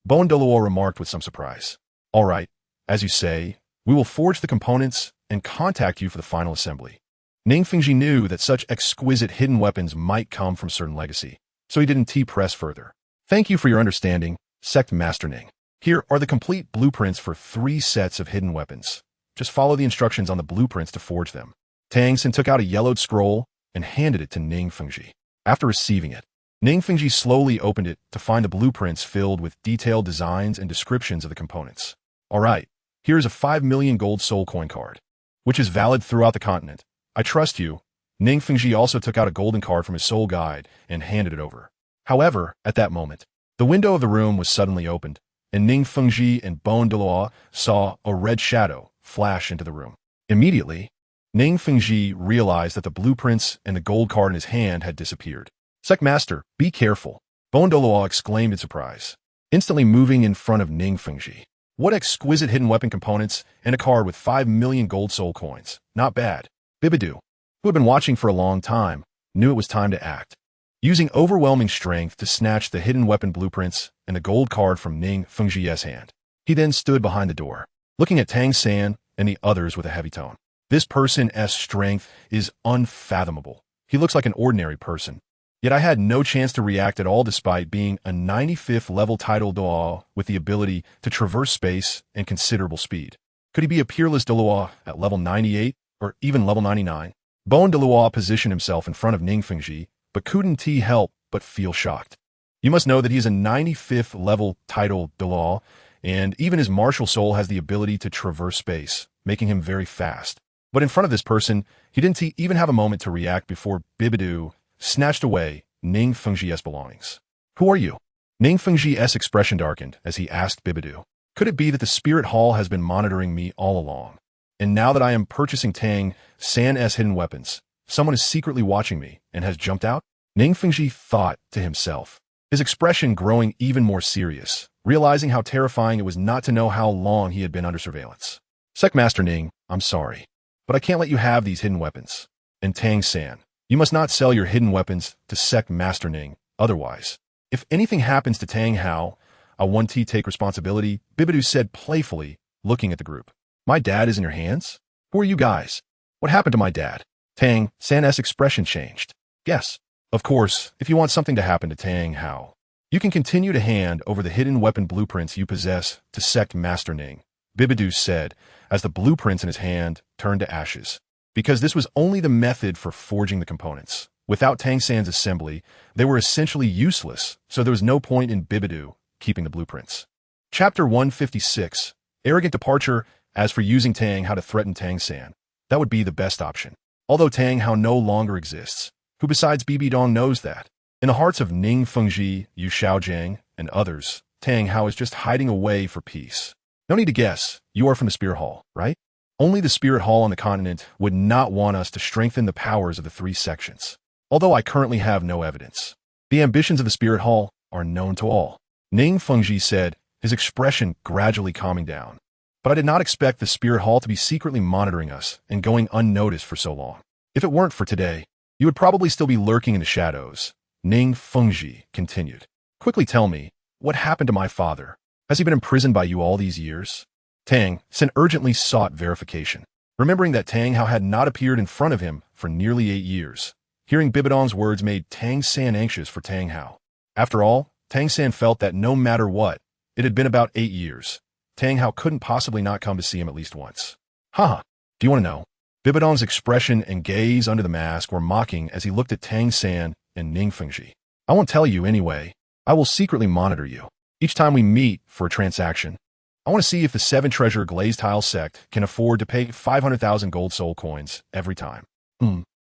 Douluo remarked with some surprise. All right, as you say, we will forge the components and contact you for the final assembly. Ning Fengji knew that such exquisite hidden weapons might come from certain legacy, so he didn't press further. Thank you for your understanding, Sect Master Ning. Here are the complete blueprints for 3 sets of hidden weapons. Just follow the instructions on the blueprints to forge them. Tang San took out a yellowed scroll and handed it to Ning Fengji. After receiving it, Ning Fengji slowly opened it to find the blueprints filled with detailed designs and descriptions of the components. All right, here's a 5 million gold soul coin card, which is valid throughout the continent. I trust you. Ning Fengji also took out a golden card from his soul guide and handed it over. However, at that moment, the window of the room was suddenly opened, and Ning Fengji and Douluo saw a red shadow flash into the room. Immediately, Ning Fengji realized that the blueprints and the gold card in his hand had disappeared. Secmaster, be careful, Douluo exclaimed in surprise, instantly moving in front of Ning Fengji. What exquisite hidden weapon components and a card with 5 million gold soul coins. Not bad. Bibidu, who had been watching for a long time, knew it was time to act. Using overwhelming strength to snatch the hidden weapon blueprints and the gold card from Ning Fengji's hand, he then stood behind the door, looking at Tang San and the others with a heavy tone. This person's strength is unfathomable. He looks like an ordinary person. Yet I had no chance to react at all despite being a 95th level title Douluo with the ability to traverse space and considerable speed. Could he be a peerless Douluo at level 98 or even level 99? Douluo positioned himself in front of Ning Fengji, but couldn't help but feel shocked. You must know that he is a 95th level title Douluo, and even his martial soul has the ability to traverse space, making him very fast. But in front of this person, he didn't even have a moment to react before Bibidu snatched away Ning Fengji's belongings. Who are you? Ning Fengji's expression darkened as he asked Bibidu. Could it be that the spirit hall has been monitoring me all along? And now that I am purchasing Tang San's hidden weapons, someone is secretly watching me and has jumped out? Ning Fengji thought to himself, his expression growing even more serious, realizing how terrifying it was not to know how long he had been under surveillance. Secmaster Ning, I'm sorry, but I can't let you have these hidden weapons. And Tang San, You must not sell your hidden weapons to sect Master Ning, otherwise. If anything happens to Tang Hao, I want to take responsibility, Bibidu said playfully, looking at the group. My dad is in your hands? Who are you guys? What happened to my dad? Tang San's expression changed. Yes. Of course, if you want something to happen to Tang Hao, you can continue to hand over the hidden weapon blueprints you possess to sect Master Ning, Bibidu said, as the blueprints in his hand turned to ashes. Because this was only the method for forging the components. Without Tang San's assembly, they were essentially useless, so there was no point in Bibidu keeping the blueprints. Chapter 156, Arrogant Departure. As for using Tang Hao to threaten Tang San, that would be the best option. Although Tang Hao no longer exists, who besides Bibidong knows that? In the hearts of Ning Fengji, Yu Shaojiang, and others, Tang Hao is just hiding away for peace. No need to guess, you are from the Spirit Hall, right? Only the Spirit Hall on the continent would not want us to strengthen the powers of the three sections. Although I currently have no evidence. The ambitions of the Spirit Hall are known to all. Ning Fengji said, his expression gradually calming down. But I did not expect the Spirit Hall to be secretly monitoring us and going unnoticed for so long. If it weren't for today, you would probably still be lurking in the shadows. Ning Fengji continued. Quickly tell me, what happened to my father? Has he been imprisoned by you all these years? Tang San urgently sought verification, remembering that Tang Hao had not appeared in front of him for nearly 8 years. Hearing Bibidong's words made Tang San anxious for Tang Hao. After all, Tang San felt that no matter what, it had been about 8 years. Tang Hao couldn't possibly not come to see him at least once. Haha, do you want to know? Bibidong's expression and gaze under the mask were mocking as he looked at Tang San and Ning Fengji. I won't tell you anyway. I will secretly monitor you. Each time we meet for a transaction, I want to see if the 7-treasure glazed tile sect can afford to pay 500,000 gold soul coins every time.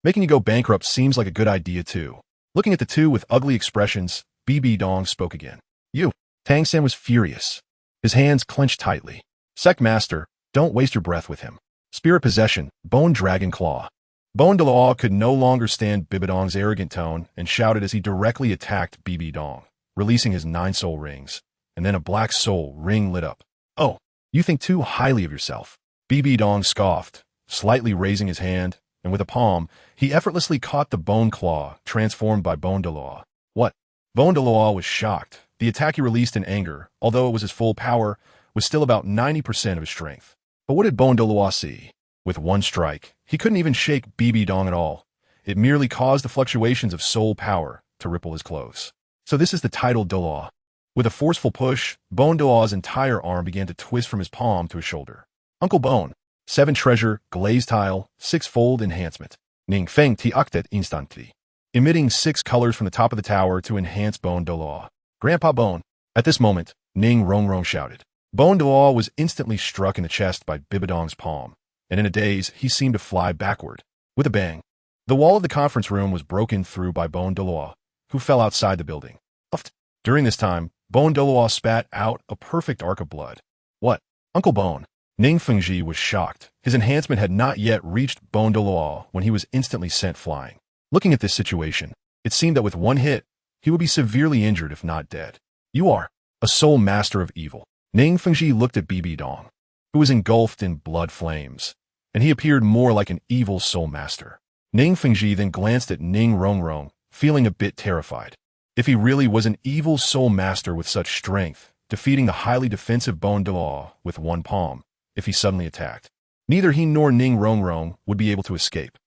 Making you go bankrupt seems like a good idea too. Looking at the two with ugly expressions, Bibidong spoke again. You. Tang San was furious. His hands clenched tightly. Sect Master, don't waste your breath with him. Spirit Possession, Bone Dragon Claw. Bone Douluo could no longer stand Bibidong's arrogant tone and shouted as he directly attacked Bibidong, releasing his 9 soul rings, and then a black soul ring lit up. Oh, you think too highly of yourself. Bibidong scoffed, slightly raising his hand, and with a palm, he effortlessly caught the bone claw transformed by Bone Douluo. What? Bone Douluo was shocked. The attack he released in anger, although it was his full power, was still about 90% of his strength. But what did Bone Douluo see? With one strike, he couldn't even shake Bibidong at all. It merely caused the fluctuations of soul power to ripple his clothes. So this is the title Douluo. With a forceful push, Bone Douluo's entire arm began to twist from his palm to his shoulder. Uncle Bone, 7-treasure, glazed tile, 6-fold enhancement. Ning Feng Ti Octet instantly. Emitting 6 colors from the top of the tower to enhance Bone Douluo. Grandpa Bone. At this moment, Ning Rongrong shouted. Bone Douluo was instantly struck in the chest by Bibidong's palm, and in a daze, he seemed to fly backward. With a bang, the wall of the conference room was broken through by Bone Douluo, who fell outside the building. During this time, Bone Douluo spat out a perfect arc of blood. What? Uncle Bone. Ning Fengji was shocked. His enhancement had not yet reached Bone Douluo when he was instantly sent flying. Looking at this situation, it seemed that with one hit, he would be severely injured if not dead. You are a soul master of evil. Ning Fengji looked at Bibidong, who was engulfed in blood flames, and he appeared more like an evil soul master. Ning Fengji then glanced at Ning Rongrong, feeling a bit terrified. If he really was an evil soul master with such strength, defeating the highly defensive Bone Douluo with one palm, if he suddenly attacked, neither he nor Ning Rongrong would be able to escape.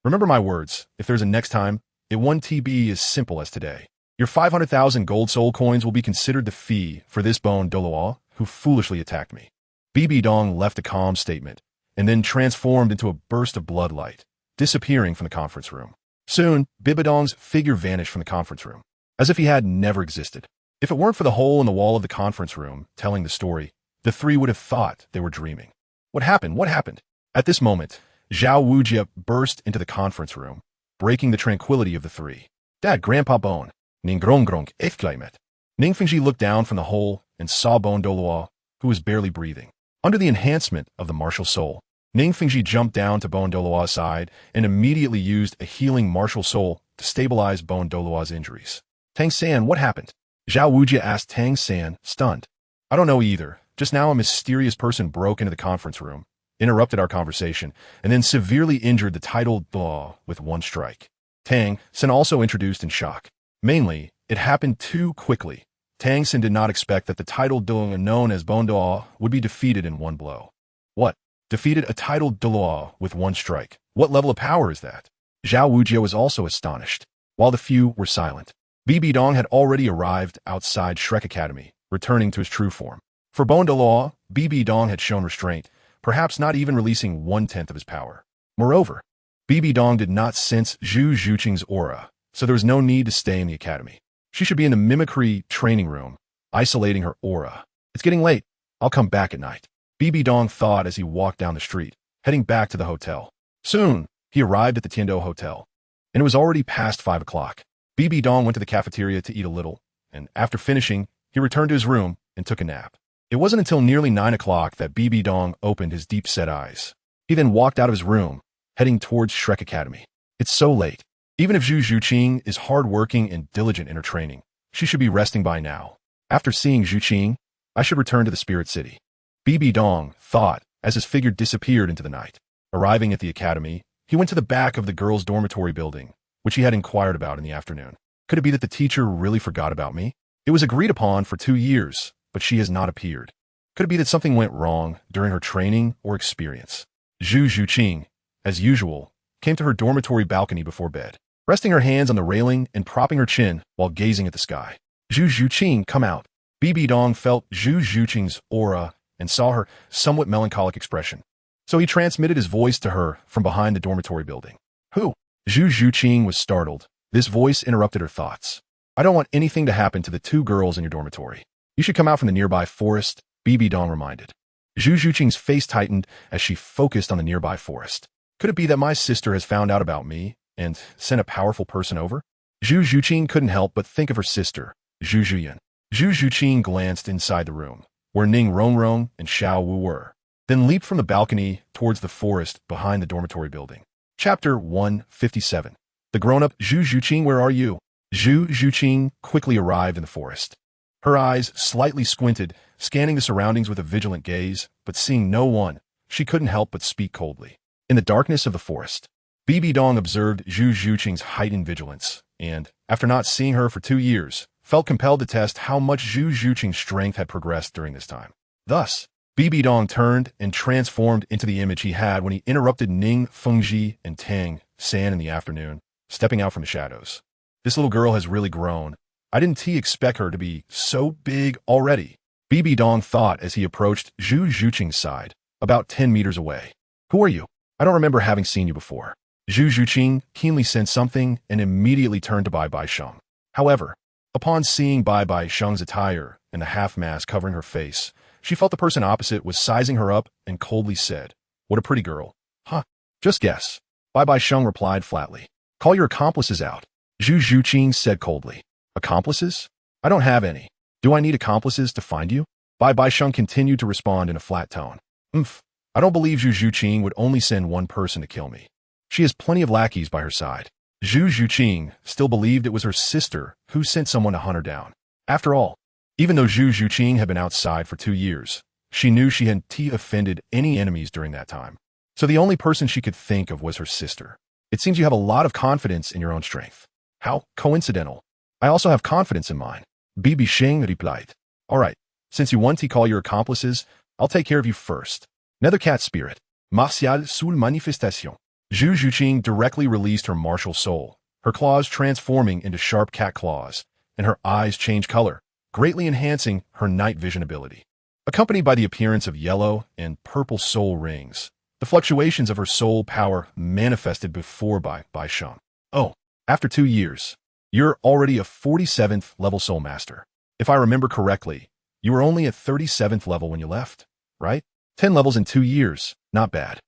Remember my words, if there's a next time, it won't be as simple as today. Your 500,000 gold soul coins will be considered the fee for this Bone Douluo who foolishly attacked me. Bibidong left a calm statement, and then transformed into a burst of bloodlight, disappearing from the conference room. Soon, Bibidong's figure vanished from the conference room, as if he had never existed. If it weren't for the hole in the wall of the conference room telling the story, the three would have thought they were dreaming. What happened? What happened? At this moment, Zhao Wujia burst into the conference room, breaking the tranquility of the three. Dad, Grandpa Bone, Ning Grongrong exclaimed. Ning Fengji looked down from the hole and saw Bone Douluo, who was barely breathing. Under the enhancement of the martial soul, Ning Fengji jumped down to Bone Douluo's side and immediately used a healing martial soul to stabilize Bone Douluo's injuries. Tang San, what happened? Zhao Wujia asked Tang San, stunned. I don't know either. Just now a mysterious person broke into the conference room, interrupted our conversation, and then severely injured the titled Dalu with one strike. Tang Sin also introduced in shock. Mainly, it happened too quickly. Tang Sin did not expect that the titled Dalu known as Bon Dalu would be defeated in one blow. What? Defeated a titled Dalu with one strike? What level of power is that? Zhao Wujie was also astonished, while the few were silent. BibiSheng had already arrived outside Shrek Academy, returning to his true form. For Bon Dalu, BibiSheng had shown restraint, perhaps not even releasing 1/10 of his power. Moreover, BibiSheng did not sense Zhu Zhuqing's aura, so there was no need to stay in the academy. She should be in the mimicry training room, isolating her aura. It's getting late. I'll come back at night. BibiSheng thought as he walked down the street, heading back to the hotel. Soon, he arrived at the Tiando Hotel, and it was already past 5 o'clock. BibiSheng went to the cafeteria to eat a little, and after finishing, he returned to his room and took a nap. It wasn't until nearly 9 o'clock that BibiSheng opened his deep-set eyes. He then walked out of his room, heading towards Shrek Academy. It's so late. Even if Zhu Zhuqing is hard-working and diligent in her training, she should be resting by now. After seeing Zhuqing, I should return to the Spirit City. BibiSheng thought as his figure disappeared into the night. Arriving at the academy, he went to the back of the girls' dormitory building, which he had inquired about in the afternoon. Could it be that the teacher really forgot about me? It was agreed upon for 2 years, but she has not appeared. Could it be that something went wrong during her training or experience? Zhu Zhuqing, as usual, came to her dormitory balcony before bed, resting her hands on the railing and propping her chin while gazing at the sky. Zhu Zhuqing, come out. BibiSheng felt Zhu Zhuqing's aura and saw her somewhat melancholic expression. So he transmitted his voice to her from behind the dormitory building. Who? Zhu Zhuqing was startled. This voice interrupted her thoughts. I don't want anything to happen to the 2 girls in your dormitory. You should come out from the nearby forest, BibiSheng reminded. Zhu Zhuqing's face tightened as she focused on the nearby forest. Could it be that my sister has found out about me and sent a powerful person over? Zhu Zhuqing couldn't help but think of her sister, Zhu Zhuyan. Zhu Zhuqing glanced inside the room, where Ning Rongrong and Xiao Wu were, then leaped from the balcony towards the forest behind the dormitory building. Chapter 157. The grown-up Zhu Zhuqing, where are you? Zhu Zhuqing quickly arrived in the forest. Her eyes slightly squinted, scanning the surroundings with a vigilant gaze, but seeing no one, she couldn't help but speak coldly. In the darkness of the forest, BibiSheng observed Zhu Zhuqing's heightened vigilance, and, after not seeing her for 2 years, felt compelled to test how much Zhu Zhuqing's strength had progressed during this time. Thus, BibiSheng turned and transformed into the image he had when he interrupted Ning Fengji and Tang San in the afternoon, stepping out from the shadows. This little girl has really grown. I didn't expect her to be so big already. BibiSheng thought as he approached Zhu Zhuqing's side, about 10 meters away. Who are you? I don't remember having seen you before. Zhu Zhuqing keenly sensed something and immediately turned to BibiSheng. However, upon seeing BibiSheng's attire and the half-mask covering her face, she felt the person opposite was sizing her up and coldly said, "What a pretty girl." Huh? Just guess. BibiSheng replied flatly. Call your accomplices out. Zhu Zhuqing said coldly. Accomplices? I don't have any. Do I need accomplices to find you? BibiSheng continued to respond in a flat tone. I don't believe Zhu Zhuqing would only send one person to kill me. She has plenty of lackeys by her side. Zhu Zhuqing still believed it was her sister who sent someone to hunt her down. After all, even though Zhu Zhuqing had been outside for 2 years, she knew she hadn't offended any enemies during that time. So the only person she could think of was her sister. It seems you have a lot of confidence in your own strength. How coincidental. I also have confidence in mine. BibiSheng replied. All right, since you want to call your accomplices, I'll take care of you first. Nethercat Spirit. Martial Soul Manifestation. Zhu Zhuqing directly released her martial soul, her claws transforming into sharp cat claws, and her eyes changed color, greatly enhancing her night vision ability. Accompanied by the appearance of yellow and purple soul rings, the fluctuations of her soul power manifested before BibiSheng. Oh, after 2 years, you're already a 47th level soul master. If I remember correctly, you were only at 37th level when you left, right? 10 levels in 2 years, not bad.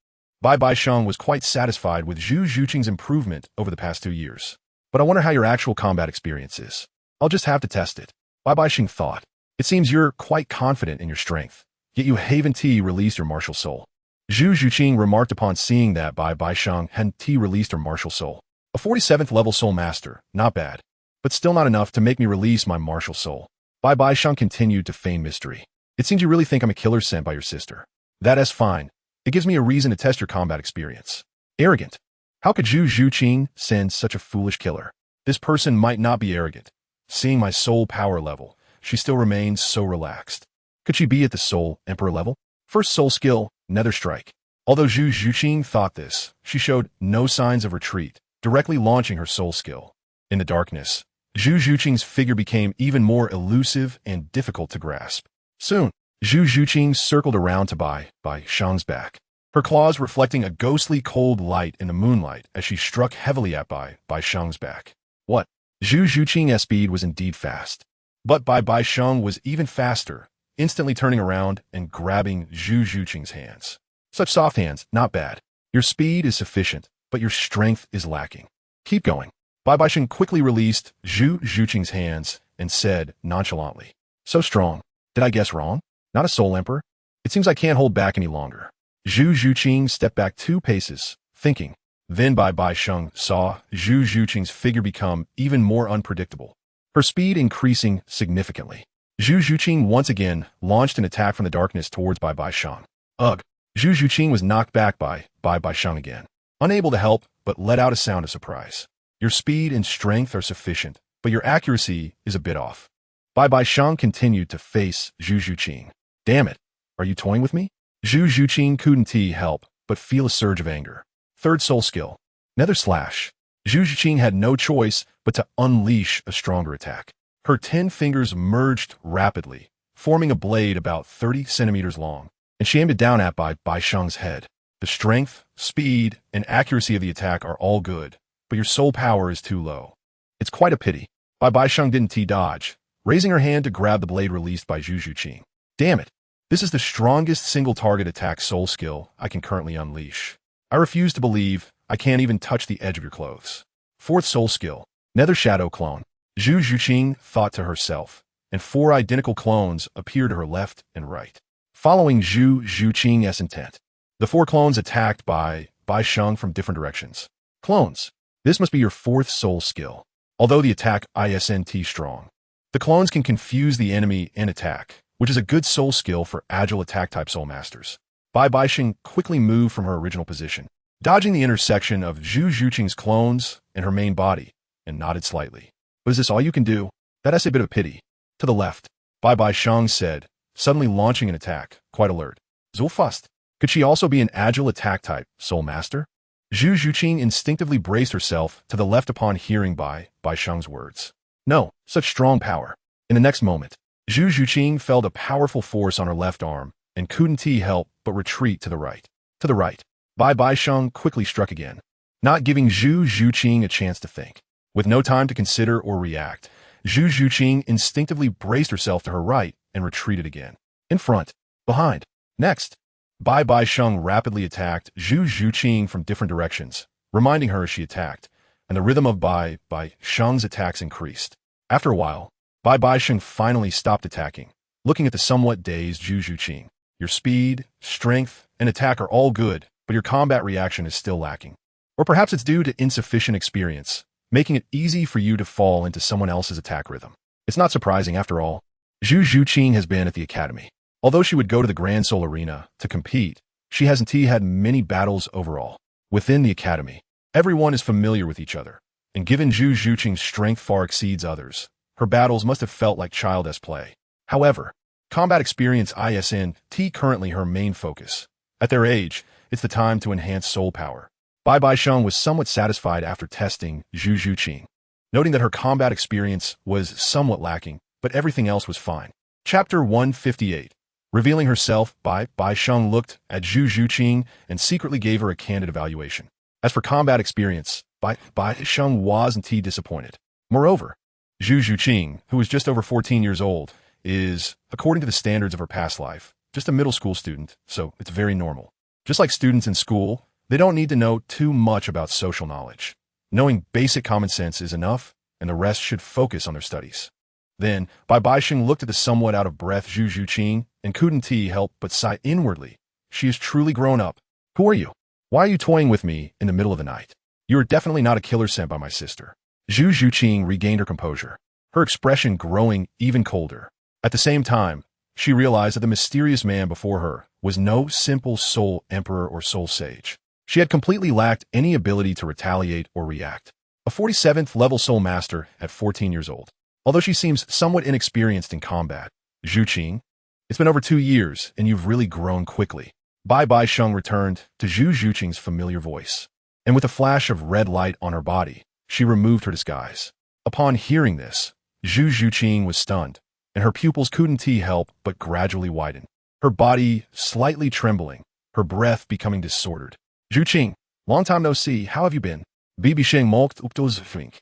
BibiSheng was quite satisfied with Zhu Zhuqing's improvement over the past 2 years. But I wonder how your actual combat experience is. I'll just have to test it. BibiSheng thought. It seems you're quite confident in your strength, yet you haven't released your martial soul. Zhu Zhuqing remarked upon seeing that BibiSheng hadn't released her martial soul. A 47th level soul master, not bad, but still not enough to make me release my martial soul. BibiSheng continued to feign mystery. It seems you really think I'm a killer sent by your sister. That is fine. It gives me a reason to test your combat experience. Arrogant. How could Zhu Zhuqing send such a foolish killer? This person might not be arrogant. Seeing my soul power level, she still remains so relaxed. Could she be at the soul emperor level? First soul skill, Nether Strike. Although Zhu Zhuqing thought this, she showed no signs of retreat, directly launching her soul skill. In the darkness, Zhu Zhuqing's figure became even more elusive and difficult to grasp. Soon, Zhu Zhuqing circled around to BibiSheng's back, her claws reflecting a ghostly cold light in the moonlight as she struck heavily at BibiSheng's back. What? Zhu Zhuqing's speed was indeed fast. But BibiSheng was even faster, instantly turning around and grabbing Zhu Zhuqing's hands. Such soft hands, not bad. Your speed is sufficient, but your strength is lacking. Keep going. BibiSheng quickly released Zhu Zhuqing's hands and said nonchalantly, "So strong. Did I guess wrong? Not a soul emperor? It seems I can't hold back any longer." Zhu Zhuqing stepped back 2 paces, thinking. Then BibiSheng saw Zhu Zhuqing's figure become even more unpredictable, her speed increasing significantly. Zhu Zhuqing once again launched an attack from the darkness towards BibiSheng. Ugh! Zhu Zhuqing was knocked back by BibiSheng again, unable to help but let out a sound of surprise. Your speed and strength are sufficient, but your accuracy is a bit off. BibiSheng continued to face Zhu Zhuqing. Damn it! Are you toying with me? Zhu Zhuqing couldn't help but feel a surge of anger. Third soul skill, Nether Slash. Zhu Zhuqing had no choice but to unleash a stronger attack. Her 10 fingers merged rapidly, forming a blade about 30 centimeters long, and she aimed it down at BibiSheng's head. The strength, speed, and accuracy of the attack are all good, but your soul power is too low. It's quite a pity. BibiSheng didn't dodge, raising her hand to grab the blade released by Zhu Zhuqing. Damn it! This is the strongest single-target attack soul skill I can currently unleash. I refuse to believe I can't even touch the edge of your clothes. Fourth soul skill, Nether Shadow Clone. Zhu Zhuqing thought to herself, and 4 identical clones appeared to her left and right. Following Zhu Zhuqing's intent, the 4 clones attacked BibiSheng from different directions. Clones. This must be your 4th soul skill. Although the attack isn't strong, the clones can confuse the enemy and attack, which is a good soul skill for agile attack-type soul masters. BibiSheng quickly moved from her original position, dodging the intersection of Zhu Zhuqing's clones and her main body, and nodded slightly. But is this all you can do? That's a bit of a pity. To the left, BibiSheng said, suddenly launching an attack, quite alert. Zulfust. Could she also be an agile attack-type soul master? Zhu Zhuqing instinctively braced herself to the left upon hearing BibiSheng's words. No, such strong power. In the next moment, Zhu Zhuqing felt a powerful force on her left arm and couldn't help but retreat to the right. To the right, BibiSheng quickly struck again, not giving Zhu Zhuqing a chance to think. With no time to consider or react, Zhu Zhuqing instinctively braced herself to her right and retreated again. In front, behind, next. BibiSheng rapidly attacked Zhu Zhuqing from different directions, reminding her as she attacked, and the rhythm of BibiSheng's attacks increased. After a while, BibiSheng finally stopped attacking, looking at the somewhat dazed Zhu Zhuqing. Your speed, strength, and attack are all good, but your combat reaction is still lacking. Or perhaps it's due to insufficient experience, making it easy for you to fall into someone else's attack rhythm. It's not surprising, after all. Zhu Zhuqing has been at the academy. Although she would go to the Grand Soul Arena to compete, she hasn't had many battles overall. Within the academy, everyone is familiar with each other, and given Zhu Zhuqing's strength far exceeds others, her battles must have felt like child's play. However, combat experience isn't currently her main focus. At their age, it's the time to enhance soul power. BibiSheng was somewhat satisfied after testing Zhu Zhuqing, noting that her combat experience was somewhat lacking, but everything else was fine. Chapter 158. Revealing herself, BibiSheng looked at Zhu Zhuqing and secretly gave her a candid evaluation. As for combat experience, BibiSheng wasn't disappointed. Moreover, Zhu Zhuqing, who was just over 14 years old, is, according to the standards of her past life, just a middle school student, so it's very normal. Just like students in school, they don't need to know too much about social knowledge. Knowing basic common sense is enough, and the rest should focus on their studies. Then, BibiSheng looked at the somewhat out-of-breath Zhu Zhuqing and couldn't help but sigh inwardly. She is truly grown up. Who are you? Why are you toying with me in the middle of the night? You are definitely not a killer sent by my sister. Zhu Zhuqing regained her composure, her expression growing even colder. At the same time, she realized that the mysterious man before her was no simple soul emperor or soul sage. She had completely lacked any ability to retaliate or react. A 47th level soul master at 14 years old. Although she seems somewhat inexperienced in combat. Zhu, it's been over 2 years, and you've really grown quickly. BibiSheng returned to Zhuqing's familiar voice. And with a flash of red light on her body, she removed her disguise. Upon hearing this, Zhuqing was stunned, and her pupils couldn't help but gradually widen. Her body slightly trembling, her breath becoming disordered. Zhuqing, long time no see, how have you been? BibiSheng molked uptozfink.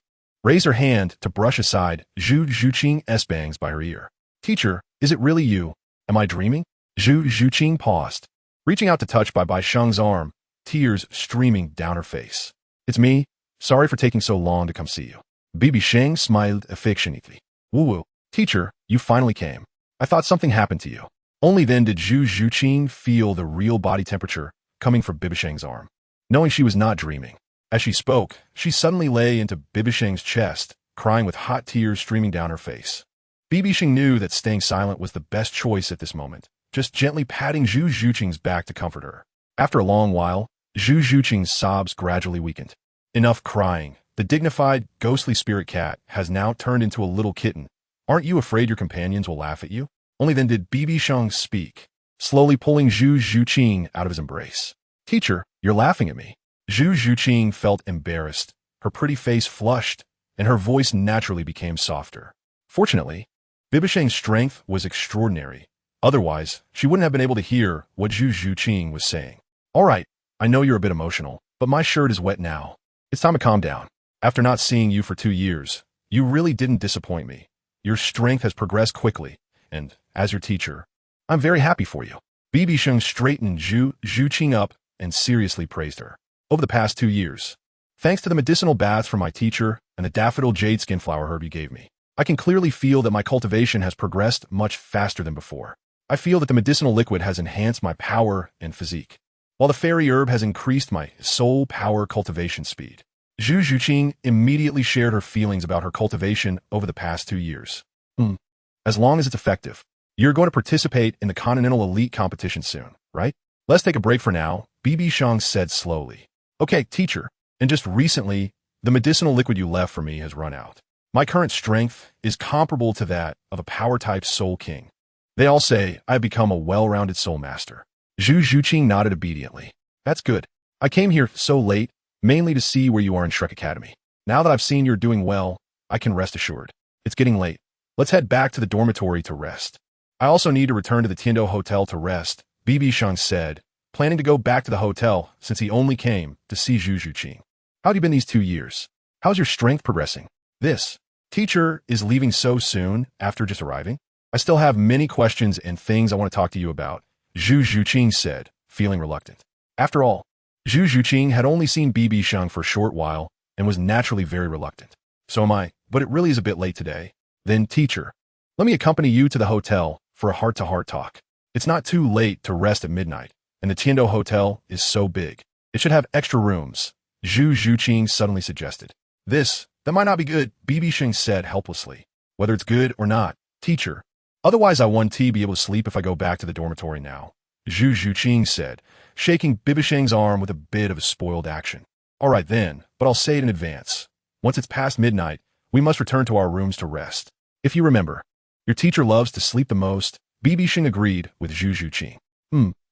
Raised her hand to brush aside Zhuqing's bangs by her ear. Teacher, is it really you? Am I dreaming? Zhuqing paused, reaching out to touch BibiSheng's arm, tears streaming down her face. It's me. Sorry for taking so long to come see you. BibiSheng smiled affectionately. Woo-woo. Teacher, you finally came. I thought something happened to you. Only then did Zhuqing feel the real body temperature coming from BibiSheng's arm. Knowing she was not dreaming. As she spoke, she suddenly lay into BibiSheng's chest, crying with hot tears streaming down her face. BibiSheng knew that staying silent was the best choice at this moment, just gently patting Zhuqing's back to comfort her. After a long while, Zhuqing's sobs gradually weakened. Enough crying. The dignified, ghostly spirit cat has now turned into a little kitten. Aren't you afraid your companions will laugh at you? Only then did BibiSheng speak, slowly pulling Zhuqing out of his embrace. Teacher, you're laughing at me. Zhuqing felt embarrassed, her pretty face flushed, and her voice naturally became softer. Fortunately, BibiSheng's strength was extraordinary. Otherwise, she wouldn't have been able to hear what Zhuqing was saying. All right, I know you're a bit emotional, but my shirt is wet now. It's time to calm down. After not seeing you for 2 years, you really didn't disappoint me. Your strength has progressed quickly, and, as your teacher, I'm very happy for you. BibiSheng straightened Zhuqing up and seriously praised her. Over the past 2 years, thanks to the medicinal baths from my teacher and the daffodil jade skinflower herb you gave me, I can clearly feel that my cultivation has progressed much faster than before. I feel that the medicinal liquid has enhanced my power and physique, while the fairy herb has increased my soul power cultivation speed. Zhuqing immediately shared her feelings about her cultivation over the past 2 years. As long as it's effective, you're going to participate in the Continental Elite competition soon, right? Let's take a break for now, BibiSheng said slowly. Okay, teacher, and just recently, the medicinal liquid you left for me has run out. My current strength is comparable to that of a power-type soul king. They all say I've become a well-rounded soul master. Zhuqing nodded obediently. That's good. I came here so late, mainly to see where you are in Shrek Academy. Now that I've seen you're doing well, I can rest assured. It's getting late. Let's head back to the dormitory to rest. I also need to return to the Tiando Hotel to rest, BibiSheng said, planning to go back to the hotel since he only came to see Zhuqing. How've you been these 2 years? How's your strength progressing? This teacher is leaving so soon after just arriving? I still have many questions and things I want to talk to you about, Zhuqing said, feeling reluctant. After all, Zhuqing had only seen BibiSheng for a short while and was naturally very reluctant. So am I, but it really is a bit late today. Then, teacher, let me accompany you to the hotel for a heart-to-heart talk. It's not too late to rest at midnight, and the Tiando Hotel is so big. It should have extra rooms, Zhuqing suddenly suggested. That might not be good, BibiSheng said helplessly. Whether it's good or not, teacher. Otherwise I won't be able to sleep if I go back to the dormitory now, Zhuqing said, shaking BibiSheng's arm with a bit of a spoiled action. All right then, but I'll say it in advance. Once it's past midnight, we must return to our rooms to rest. If you remember, your teacher loves to sleep the most, BibiSheng agreed with Zhuqing.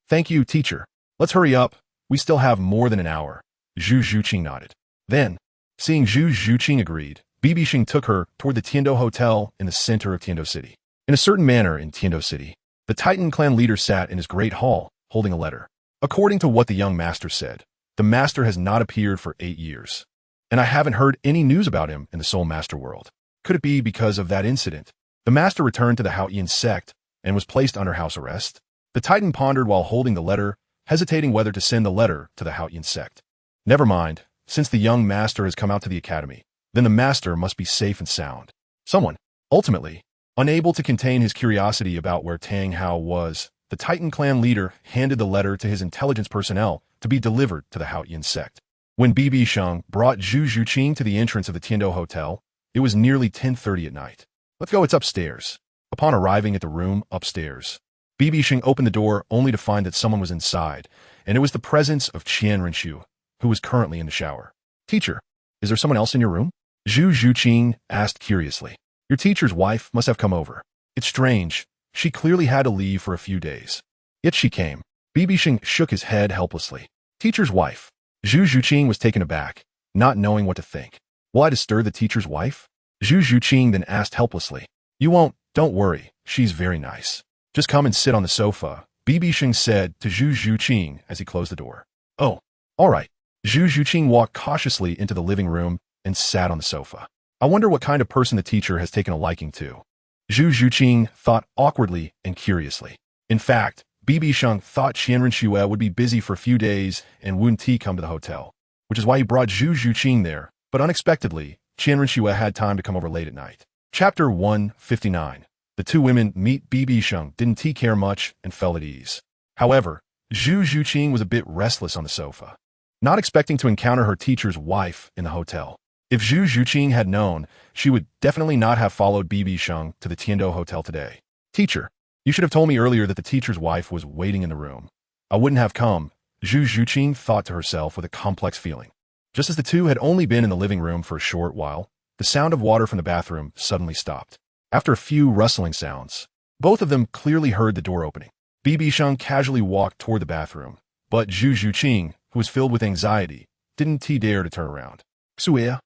Thank you, teacher. Let's hurry up. We still have more than an hour. Zhuqing nodded. Then, seeing Zhuqing agreed, BibiSheng took her toward the Tiando Hotel in the center of Tiando City. In a certain manner in Tiando City, the Titan clan leader sat in his great hall, holding a letter. According to what the young master said, the master has not appeared for 8 years, and I haven't heard any news about him in the Soul Master world. Could it be because of that incident? The master returned to the Haotian sect and was placed under house arrest. The Titan pondered while holding the letter, hesitating whether to send the letter to the Haotian sect. Never mind, since the young master has come out to the academy, then the master must be safe and sound. Someone, ultimately, unable to contain his curiosity about where Tang Hao was, the Titan clan leader handed the letter to his intelligence personnel to be delivered to the Haotian sect. When BibiSheng brought Zhuqing to the entrance of the Tiando Hotel, it was nearly 10:30 at night. Let's go, it's upstairs. Upon arriving at the room upstairs, BibiSheng opened the door only to find that someone was inside, and it was the presence of Renxue, who was currently in the shower. Teacher, is there someone else in your room? Zhu Zhuqing asked curiously. Your teacher's wife must have come over. It's strange. She clearly had to leave for a few days. Yet she came. BibiSheng shook his head helplessly. Teacher's wife. Zhu Zhuqing was taken aback, not knowing what to think. Will I disturb the teacher's wife? Zhu Zhuqing then asked helplessly. You won't, don't worry, she's very nice. Just come and sit on the sofa, BibiSheng said to Zhu Zhuqing as he closed the door. Oh, all right. Zhu Zhuqing walked cautiously into the living room and sat on the sofa. I wonder what kind of person the teacher has taken a liking to. Zhu Zhuqing thought awkwardly and curiously. In fact, BibiSheng thought Renxue would be busy for a few days and wouldn't come to the hotel, which is why he brought Zhu Zhuqing there, but unexpectedly, Renxue had time to come over late at night. Chapter 159. The two women meet. BibiSheng didn't care much and fell at ease. However, Zhu Zhuqing was a bit restless on the sofa, not expecting to encounter her teacher's wife in the hotel. If Zhu Zhuqing had known, she would definitely not have followed BibiSheng to the Tiando Hotel today. Teacher, you should have told me earlier that the teacher's wife was waiting in the room. I wouldn't have come, Zhu Zhuqing thought to herself with a complex feeling. Just as the two had only been in the living room for a short while, the sound of water from the bathroom suddenly stopped. After a few rustling sounds, both of them clearly heard the door opening. BibiSheng casually walked toward the bathroom, but Zhu Zhuqing, who was filled with anxiety, didn't dare to turn around. Renxue,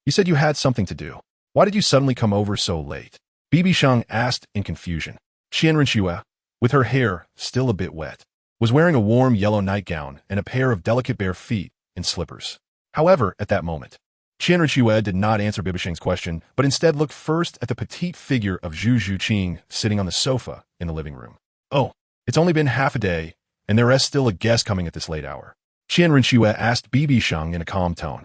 you said you had something to do. Why did you suddenly come over so late? BibiSheng asked in confusion. Renxue, with her hair still a bit wet, was wearing a warm yellow nightgown and a pair of delicate bare feet in slippers. However, at that moment, Renxue did not answer BibiSheng's question, but instead looked first at the petite figure of Zhu Zhuqing sitting on the sofa in the living room. Oh, it's only been half a day, and there is still a guest coming at this late hour. Renxue asked BibiSheng in a calm tone.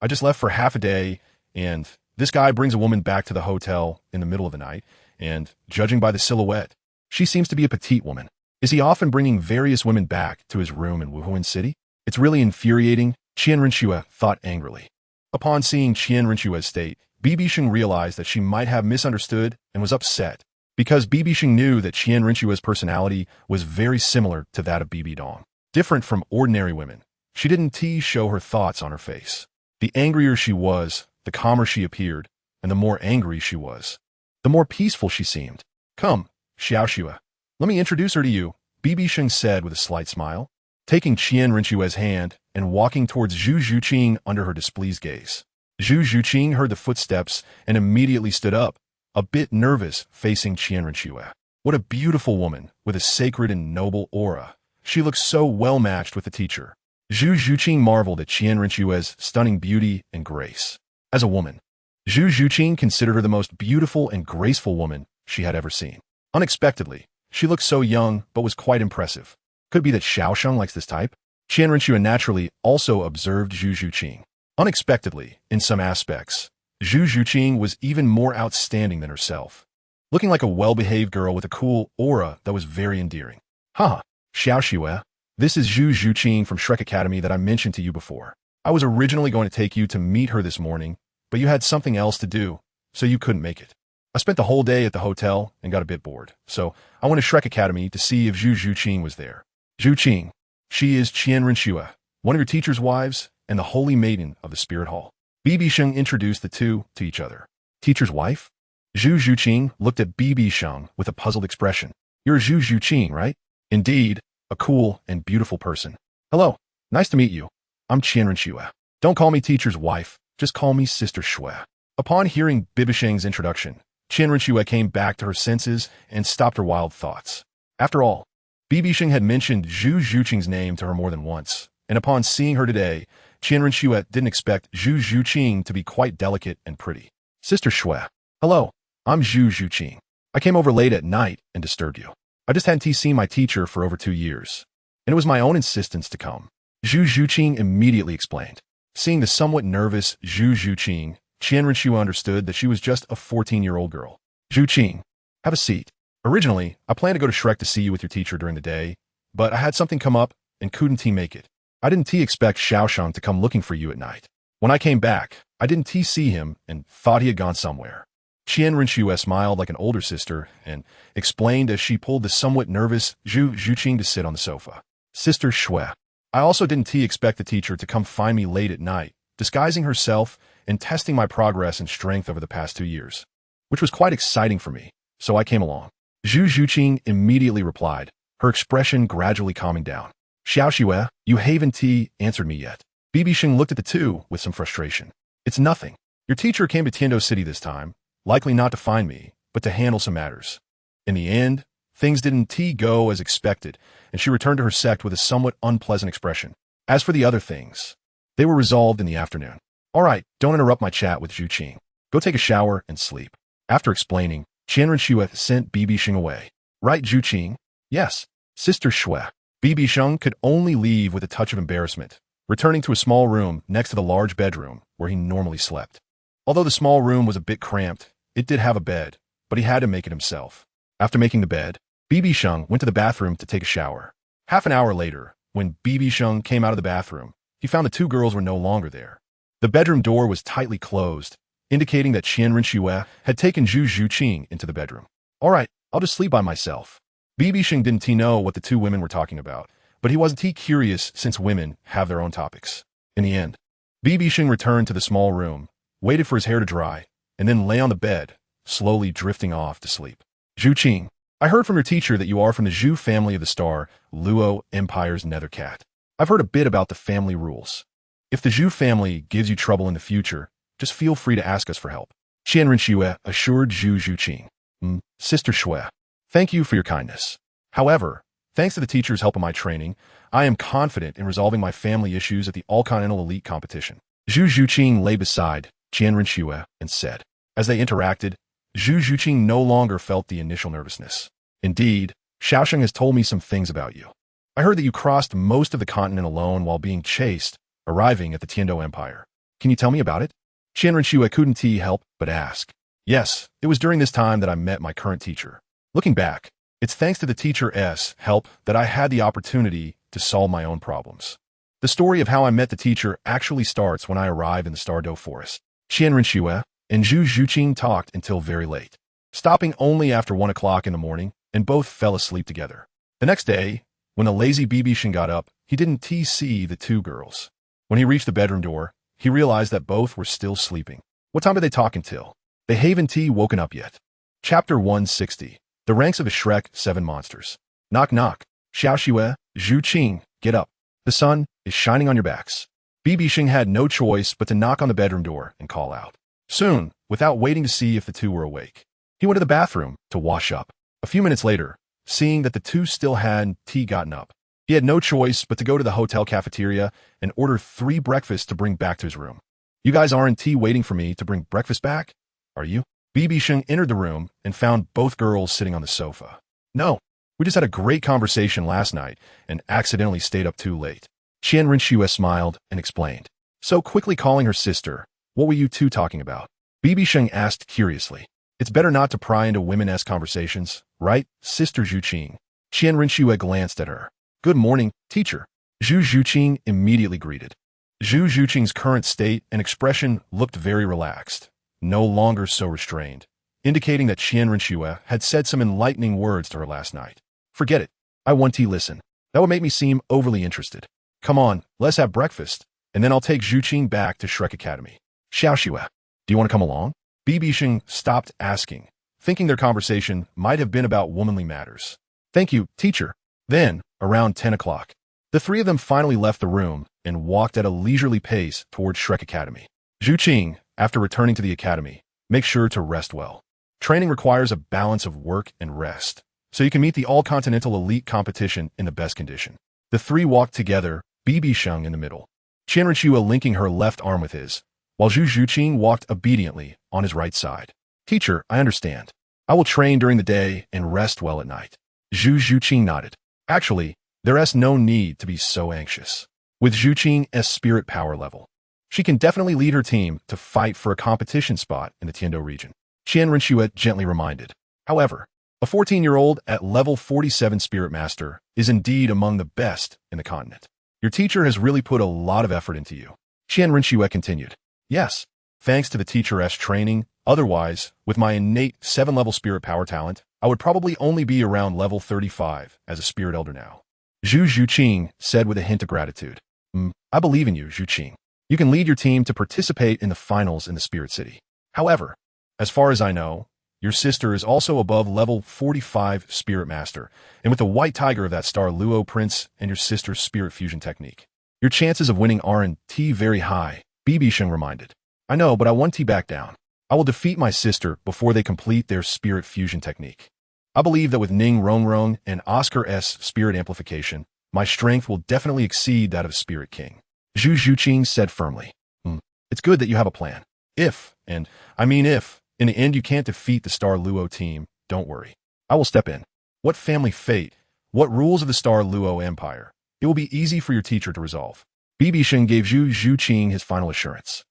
I just left for half a day, and this guy brings a woman back to the hotel in the middle of the night, and judging by the silhouette, she seems to be a petite woman. Is he often bringing various women back to his room in Wuhuan City? It's really infuriating, Renxue thought angrily. Upon seeing Renxue's state, BibiSheng realized that she might have misunderstood and was upset, because BibiSheng knew that Renxue's personality was very similar to that of BibiDong. Different from ordinary women, she didn't show her thoughts on her face. The angrier she was, the calmer she appeared, and the more angry she was, the more peaceful she seemed. Come, Xiaoxue, let me introduce her to you, BibiSheng said with a slight smile, taking Renxue's hand and walking towards Zhu Zhuqing under her displeased gaze. Zhu Zhuqing heard the footsteps and immediately stood up, a bit nervous, facing Renxue. What a beautiful woman, with a sacred and noble aura. She looked so well matched with the teacher. Zhu Zhuqing marveled at Renxue's stunning beauty and grace. As a woman, Zhu Zhuqing considered her the most beautiful and graceful woman she had ever seen. Unexpectedly, she looked so young but was quite impressive. Could it be that Xiaosheng likes this type? Renxue naturally also observed Zhu Zhuqing. Unexpectedly, in some aspects, Zhu Zhuqing was even more outstanding than herself, looking like a well-behaved girl with a cool aura that was very endearing. Haha, Xiaoxue, this is Zhu Zhuqing from Shrek Academy that I mentioned to you before. I was originally going to take you to meet her this morning, but you had something else to do, so you couldn't make it. I spent the whole day at the hotel and got a bit bored, so I went to Shrek Academy to see if Zhu Zhuqing was there. Zhuqing, she is Renxue, one of your teacher's wives and the holy maiden of the Spirit Hall. BibiSheng introduced the two to each other. Teacher's wife? Zhu Zhuqing looked at BibiSheng with a puzzled expression. You're Zhu Zhuqing, right? Indeed, a cool and beautiful person. Hello, nice to meet you. I'm Renxue. Don't call me teacher's wife, just call me Sister Shui. Upon hearing BibiSheng's introduction, Renxue came back to her senses and stopped her wild thoughts. After all, BibiSheng had mentioned Zhu Zhuqing's name to her more than once, and upon seeing her today, Renxue didn't expect Zhu Zhuqing to be quite delicate and pretty. Sister Shui. Hello, I'm Zhu Zhuqing. I came over late at night and disturbed you. I just hadn't seen my teacher for over 2 years, and it was my own insistence to come. Zhu Zhuqing immediately explained. Seeing the somewhat nervous Zhu Zhuqing, Renxue understood that she was just a 14-year-old girl. Zhuqing, have a seat. Originally, I planned to go to Shrek to see you with your teacher during the day, but I had something come up and couldn't make it. I didn't expect Xiaosheng to come looking for you at night. When I came back, I didn't see him and thought he had gone somewhere. Qian Renxue smiled like an older sister and explained as she pulled the somewhat nervous Zhu Zhuqing to sit on the sofa. Sister Shui. I also didn't expect the teacher to come find me late at night, disguising herself and testing my progress and strength over the past 2 years, which was quite exciting for me, so I came along. Zhu Zhuqing immediately replied, her expression gradually calming down. Xiao Xue, you haven't answered me yet. BibiSheng looked at the two with some frustration. It's nothing. Your teacher came to Tiando City this time, likely not to find me, but to handle some matters. In the end, things didn't go as expected, and she returned to her sect with a somewhat unpleasant expression. As for the other things, they were resolved in the afternoon. All right, don't interrupt my chat with Zhu Qing. Go take a shower and sleep. After explaining, Qian Renxue sent BibiSheng away. Right, Zhu Qing? Yes. Sister Shui. BibiSheng could only leave with a touch of embarrassment, returning to a small room next to the large bedroom where he normally slept. Although the small room was a bit cramped, it did have a bed, but he had to make it himself. After making the bed, BibiSheng went to the bathroom to take a shower. Half an hour later, when BibiSheng came out of the bathroom, he found the two girls were no longer there. The bedroom door was tightly closed, indicating that Qian Renxue had taken Zhu Zhuqing into the bedroom. All right, I'll just sleep by myself. BibiSheng didn't know what the two women were talking about, but he wasn't curious since women have their own topics. In the end, BibiSheng returned to the small room, waited for his hair to dry, and then lay on the bed, slowly drifting off to sleep. Zhu Qing, I heard from your teacher that you are from the Zhu family of the star, Luo Empire's nether cat. I've heard a bit about the family rules. If the Zhu family gives you trouble in the future, just feel free to ask us for help. Qian Renxue assured Zhu Zhuqing. Sister Shui, thank you for your kindness. However, thanks to the teacher's help in my training, I am confident in resolving my family issues at the All-Continental Elite competition. Zhu Zhuqing lay beside Qian Renxue and said. As they interacted, Zhu Zhuqing no longer felt the initial nervousness. Indeed, Xiaosheng has told me some things about you. I heard that you crossed most of the continent alone while being chased, arriving at the Tiando Empire. Can you tell me about it? Qian Renxue couldn't help but ask. Yes, it was during this time that I met my current teacher. Looking back, it's thanks to the teacher's help that I had the opportunity to solve my own problems. The story of how I met the teacher actually starts when I arrived in the Stardow Forest. Qian Renxue and Zhu Zhuqing talked until very late, stopping only after 1 o'clock in the morning, and both fell asleep together. The next day, when the lazy BibiSheng got up, he didn't see the two girls. When he reached the bedroom door, he realized that both were still sleeping. What time did they talk until? They haven't woken up yet. Chapter 160. The Ranks of the Shrek 7 Monsters. Knock knock. Xiao Xue, Zhu Qing, get up. The sun is shining on your backs. BibiSheng had no choice but to knock on the bedroom door and call out. Soon, without waiting to see if the two were awake, he went to the bathroom to wash up. A few minutes later, seeing that the two still hadn't gotten up, he had no choice but to go to the hotel cafeteria and order 3 breakfasts to bring back to his room. You guys aren't waiting for me to bring breakfast back, are you? BibiSheng entered the room and found both girls sitting on the sofa. No, we just had a great conversation last night and accidentally stayed up too late. Qian Renxue smiled and explained. So quickly calling her sister, what were you two talking about? BibiSheng asked curiously. It's better not to pry into women-esque conversations, right, Sister Zhuqing? Qian Renxue glanced at her. Good morning, teacher. Zhu Zhuqing immediately greeted. Zhu Zhuqing's current state and expression looked very relaxed, no longer so restrained, indicating that Qian Renxue had said some enlightening words to her last night. Forget it. I want to listen. That would make me seem overly interested. Come on, let's have breakfast, and then I'll take Zhuqing back to Shrek Academy. Xiao Xue, do you want to come along? BibiSheng stopped asking, thinking their conversation might have been about womanly matters. Thank you, teacher. Then, around 10 o'clock, the three of them finally left the room and walked at a leisurely pace towards Shrek Academy. Zhuqing, after returning to the academy, make sure to rest well. Training requires a balance of work and rest, so you can meet the All-Continental Elite competition in the best condition. The three walked together, BibiSheng in the middle, Qian Renxue linking her left arm with his, while Zhu Zhuqing walked obediently on his right side. Teacher, I understand. I will train during the day and rest well at night. Zhu Zhuqing nodded. Actually, there's no need to be so anxious. With Zhuqing's spirit power level, she can definitely lead her team to fight for a competition spot in the Tiando region. Qian Renxue gently reminded. However, a 14-year-old at level 47 Spirit Master is indeed among the best in the continent. Your teacher has really put a lot of effort into you. Qian Renxue continued. Yes, thanks to the teacher's training. Otherwise, with my innate 7-level spirit power talent, I would probably only be around level 35 as a spirit elder now. Zhu Zhuqing said with a hint of gratitude. I believe in you, Zhuqing. You can lead your team to participate in the finals in the Spirit City. However, as far as I know, your sister is also above level 45 Spirit Master, and with the White Tiger of that star Luo Prince and your sister's Spirit Fusion technique, your chances of winning aren't very high, BibiSheng reminded. I know, but I want T back down. I will defeat my sister before they complete their Spirit Fusion technique. I believe that with Ning Rongrong and Oscar's Spirit Amplification, my strength will definitely exceed that of Spirit King. Zhu Zhuqing said firmly. It's good that you have a plan. If, in the end you can't defeat the Star Luo team, don't worry. I will step in. What family fate? What rules of the Star Luo Empire? It will be easy for your teacher to resolve. BibiSheng gave Zhu Zhuqing his final assurance.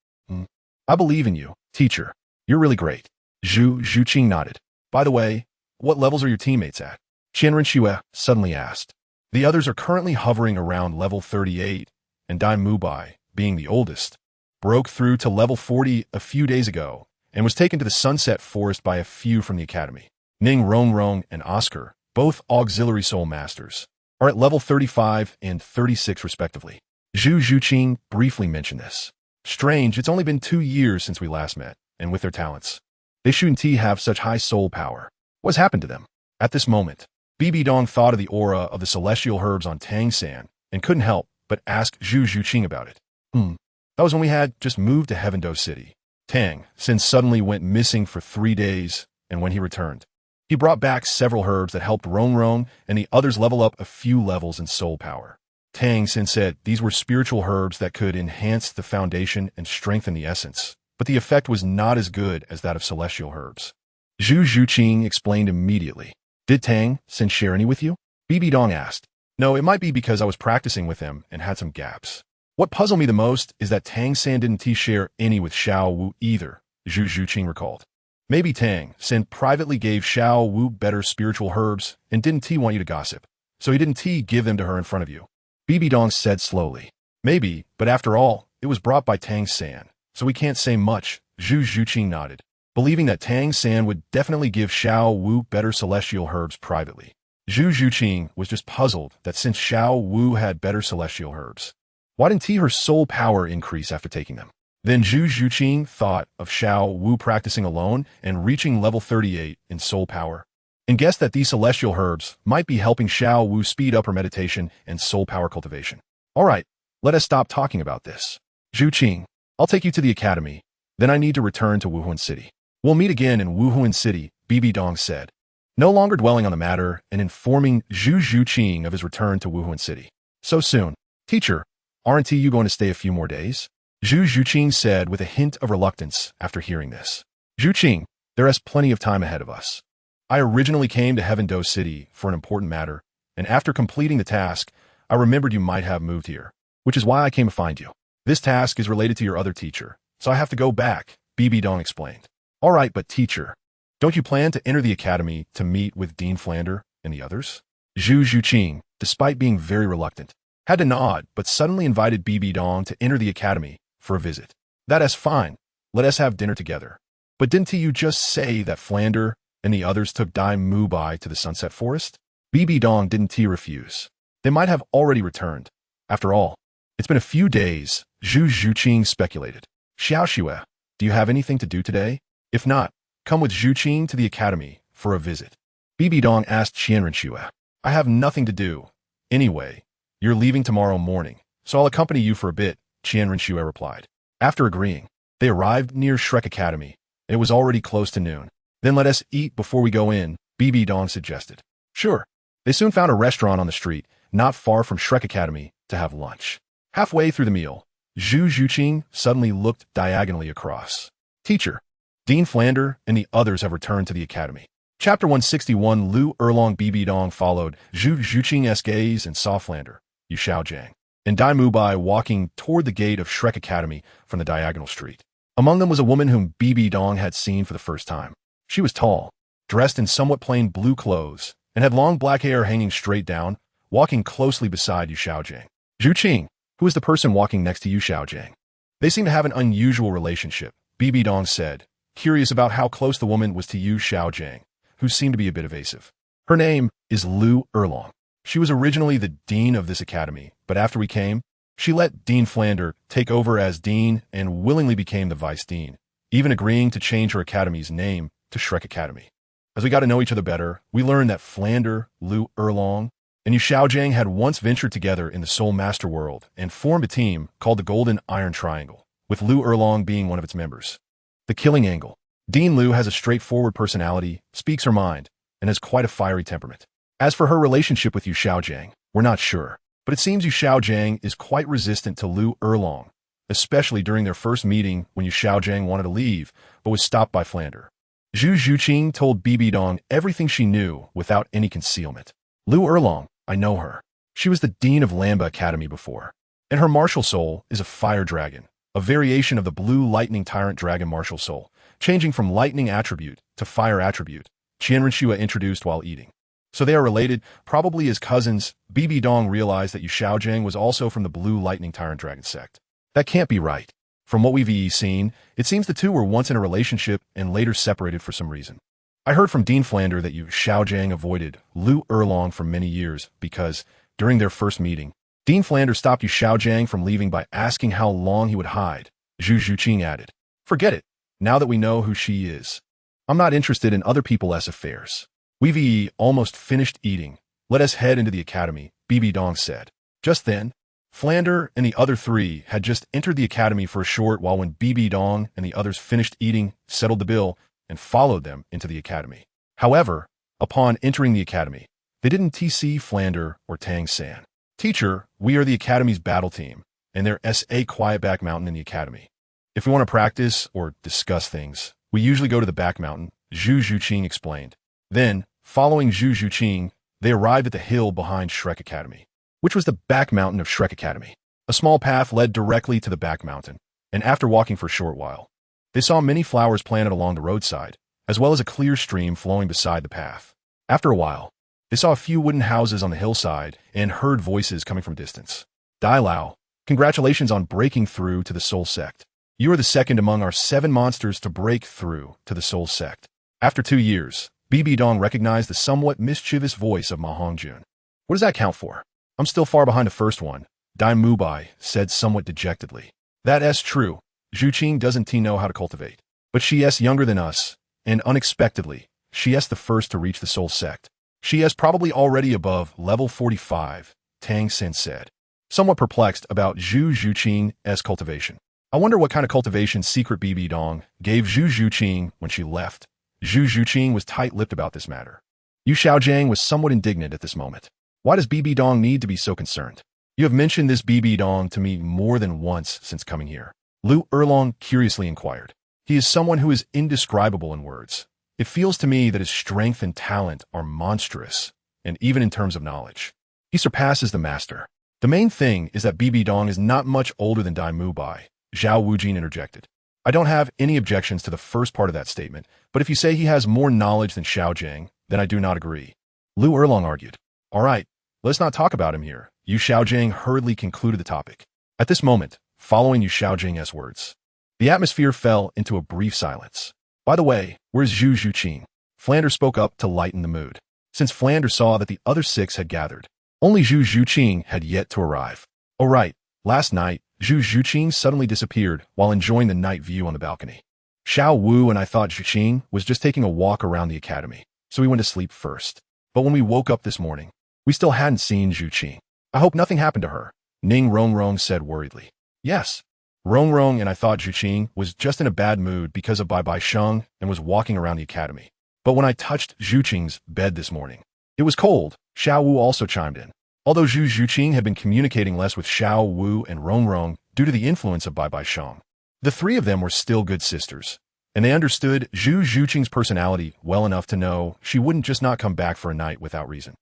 I believe in you, teacher. You're really great. Zhu Zhuqing nodded. By the way, what levels are your teammates at? Renxue suddenly asked. The others are currently hovering around level 38, and Dai Mubai, being the oldest, broke through to level 40 a few days ago and was taken to the Sunset Forest by a few from the academy. Ning Rongrong and Oscar, both auxiliary soul masters, are at level 35 and 36 respectively. Zhu Zhuqing briefly mentioned this. Strange, it's only been 2 years since we last met, and with their talents, they shouldn't have such high soul power. What's happened to them? At this moment, BibiDong thought of the aura of the celestial herbs on Tang San and couldn't help but ask Zhu Zhuqing about it. That was when we had just moved to Heavendo City. Tang San suddenly went missing for 3 days, and when he returned, he brought back several herbs that helped Rongrong and the others level up a few levels in soul power. Tang San said these were spiritual herbs that could enhance the foundation and strengthen the essence, but the effect was not as good as that of celestial herbs. Zhu Zhuqing explained immediately. Did Tang San share any with you? BibiDong asked. No, it might be because I was practicing with him and had some gaps. What puzzled me the most is that Tang San didn't share any with Xiao Wu either, Zhu Zhuqing recalled. Maybe Tang San privately gave Xiao Wu better spiritual herbs and didn't want you to gossip, so he didn't give them to her in front of you. BibiDong said slowly. Maybe, but after all, it was brought by Tang San, so we can't say much, Zhu Zhuqing nodded, believing that Tang San would definitely give Xiao Wu better celestial herbs privately. Zhu Zhuqing was just puzzled that since Xiao Wu had better celestial herbs, why didn't her soul power increase after taking them? Then Zhu Zhuqing thought of Xiao Wu practicing alone and reaching level 38 in soul power, and guessed that these celestial herbs might be helping Xiao Wu speed up her meditation and soul power cultivation. All right, let us stop talking about this. Zhuqing, I'll take you to the academy, then I need to return to Wuhuan City. We'll meet again in Wuhuan City, BibiDong said, no longer dwelling on the matter and informing Zhu Zhuqing of his return to Wuhuan City. So soon. Teacher, aren't you going to stay a few more days? Zhu Zhuqing said with a hint of reluctance after hearing this. Zhuqing, there is plenty of time ahead of us. I originally came to Heavendo City for an important matter, and after completing the task, I remembered you might have moved here, which is why I came to find you. This task is related to your other teacher, so I have to go back, BibiDong explained. All right, but teacher, don't you plan to enter the academy to meet with Dean Flander and the others? Zhu Zhuqing, despite being very reluctant, had to nod but suddenly invited BibiDong to enter the academy for a visit. That is fine. Let us have dinner together. But didn't you just say that Flander and the others took Dai Mubai to the Sunset Forest? BibiDong didn't refuse. They might have already returned. After all, it's been a few days, Zhu Zhuqing speculated. Xiaoxue, do you have anything to do today? If not, come with Zhuqing to the academy for a visit. BibiDong asked Renxue. I have nothing to do. Anyway, you're leaving tomorrow morning, so I'll accompany you for a bit, Renxue replied. After agreeing, they arrived near Shrek Academy, and it was already close to noon. Then let us eat before we go in, BibiDong suggested. Sure. They soon found a restaurant on the street, not far from Shrek Academy, to have lunch. Halfway through the meal, Zhu Zhuqing suddenly looked diagonally across. Teacher, Dean Flander and the others have returned to the academy. Chapter 161 Lu Erlong BibiDong followed Zhu Zhuqing's gaze and saw Flander, Yu Xiaojiang, and Dai Mubai walking toward the gate of Shrek Academy from the diagonal street. Among them was a woman whom BibiDong had seen for the first time. She was tall, dressed in somewhat plain blue clothes, and had long black hair hanging straight down, walking closely beside Yu Xiaojiang. Zhuqing, who is the person walking next to Yu Xiaojiang? They seem to have an unusual relationship, Bibi Dong said, curious about how close the woman was to Yu Xiaojiang, who seemed to be a bit evasive. Her name is Lu Erlong. She was originally the dean of this academy, but after we came, she let Dean Flander take over as dean and willingly became the vice dean, even agreeing to change her academy's name to Shrek Academy. As we got to know each other better, we learned that Flander, Lu Erlong, and Yu Xiaojiang had once ventured together in the Soul Master world and formed a team called the Golden Iron Triangle, with Lu Erlong being one of its members. The killing angle. Dean Lu has a straightforward personality, speaks her mind, and has quite a fiery temperament. As for her relationship with Yu Xiaojiang, we're not sure, but it seems Yu Xiaojiang is quite resistant to Lu Erlong, especially during their first meeting when Yu Xiaojiang wanted to leave, but was stopped by Flander. Zhu Zhuqing told Bibi Dong everything she knew without any concealment. Lu Erlong, I know her. She was the dean of Lamba Academy before, and her martial soul is a fire dragon, a variation of the blue lightning tyrant dragon martial soul, changing from lightning attribute to fire attribute, Renxue introduced while eating. So they are related, probably as cousins. Bibi Dong realized that Yu Xiaojiang was also from the blue lightning tyrant dragon sect. That can't be right. From what we've seen, it seems the two were once in a relationship and later separated for some reason. I heard from Dean Flander that Yu Xiaojiang avoided Lu Erlong for many years because, during their first meeting, Dean Flander stopped Yu Xiaojiang from leaving by asking how long he would hide. Zhu Zhuqing added, forget it, now that we know who she is. I'm not interested in other people's affairs. We've almost finished eating. Let us head into the academy, Bibi Dong said. Just then, Flander and the other three had just entered the academy for a short while when Bibi Dong and the others finished eating, settled the bill, and followed them into the academy. However, upon entering the academy, they didn't see Flander or Tang San. Teacher, we are the academy's battle team, and there's a quiet back mountain in the academy. If we want to practice or discuss things, we usually go to the back mountain, Zhu Zhuqing explained. Then, following Zhu Zhuqing, they arrived at the hill behind Shrek Academy, which was the back mountain of Shrek Academy. A small path led directly to the back mountain, and after walking for a short while, they saw many flowers planted along the roadside, as well as a clear stream flowing beside the path. After a while, they saw a few wooden houses on the hillside and heard voices coming from distance. Dalu, congratulations on breaking through to the Soul Sect. You are the second among our 7 monsters to break through to the Soul Sect. After 2 years, Bibi Dong recognized the somewhat mischievous voice of Ma Hongjun. What does that count for? I'm still far behind the first one, Dai Mubai said somewhat dejectedly. That's true. Zhuqing doesn't know how to cultivate. But she is younger than us, and unexpectedly, she is the first to reach the Soul Sect. She is probably already above level 45, Tang Sen said, somewhat perplexed about Zhu Zhuqing's cultivation. I wonder what kind of cultivation secret Bibi Dong gave Zhu Zhuqing when she left. Zhu Zhuqing was tight-lipped about this matter. Yu Xiaojiang was somewhat indignant at this moment. Why does Bibi Dong need to be so concerned? You have mentioned this Bibi Dong to me more than once since coming here. Lu Erlong curiously inquired. He is someone who is indescribable in words. It feels to me that his strength and talent are monstrous, and even in terms of knowledge, he surpasses the master. The main thing is that Bibi Dong is not much older than Dai Mubai, Zhao Wujin interjected. I don't have any objections to the first part of that statement, but if you say he has more knowledge than Xiaojiang, then I do not agree. Lu Erlong argued. All right, let's not talk about him here. Yu Xiaojiang hurriedly concluded the topic. At this moment, following Yu Xiaojiang's words, the atmosphere fell into a brief silence. By the way, where's Zhu Zhuqing? Flander spoke up to lighten the mood. Since Flander saw that the other 6 had gathered, only Zhu Zhuqing had yet to arrive. Oh right, last night, Zhu Zhuqing suddenly disappeared while enjoying the night view on the balcony. Xiao Wu and I thought Zhuqing was just taking a walk around the academy, so we went to sleep first. But when we woke up this morning, we still hadn't seen Zhuqing. I hope nothing happened to her, Ning Rongrong said worriedly. Yes. Rongrong and I thought Zhuqing was just in a bad mood because of BibiSheng and was walking around the academy. But when I touched Zhuqing's bed this morning, it was cold, Xiao Wu also chimed in. Although Zhu Zhuqing had been communicating less with Xiao Wu and Rongrong due to the influence of BibiSheng, the 3 of them were still good sisters, and they understood Zhu Zhuqing's personality well enough to know she wouldn't just not come back for a night without reason.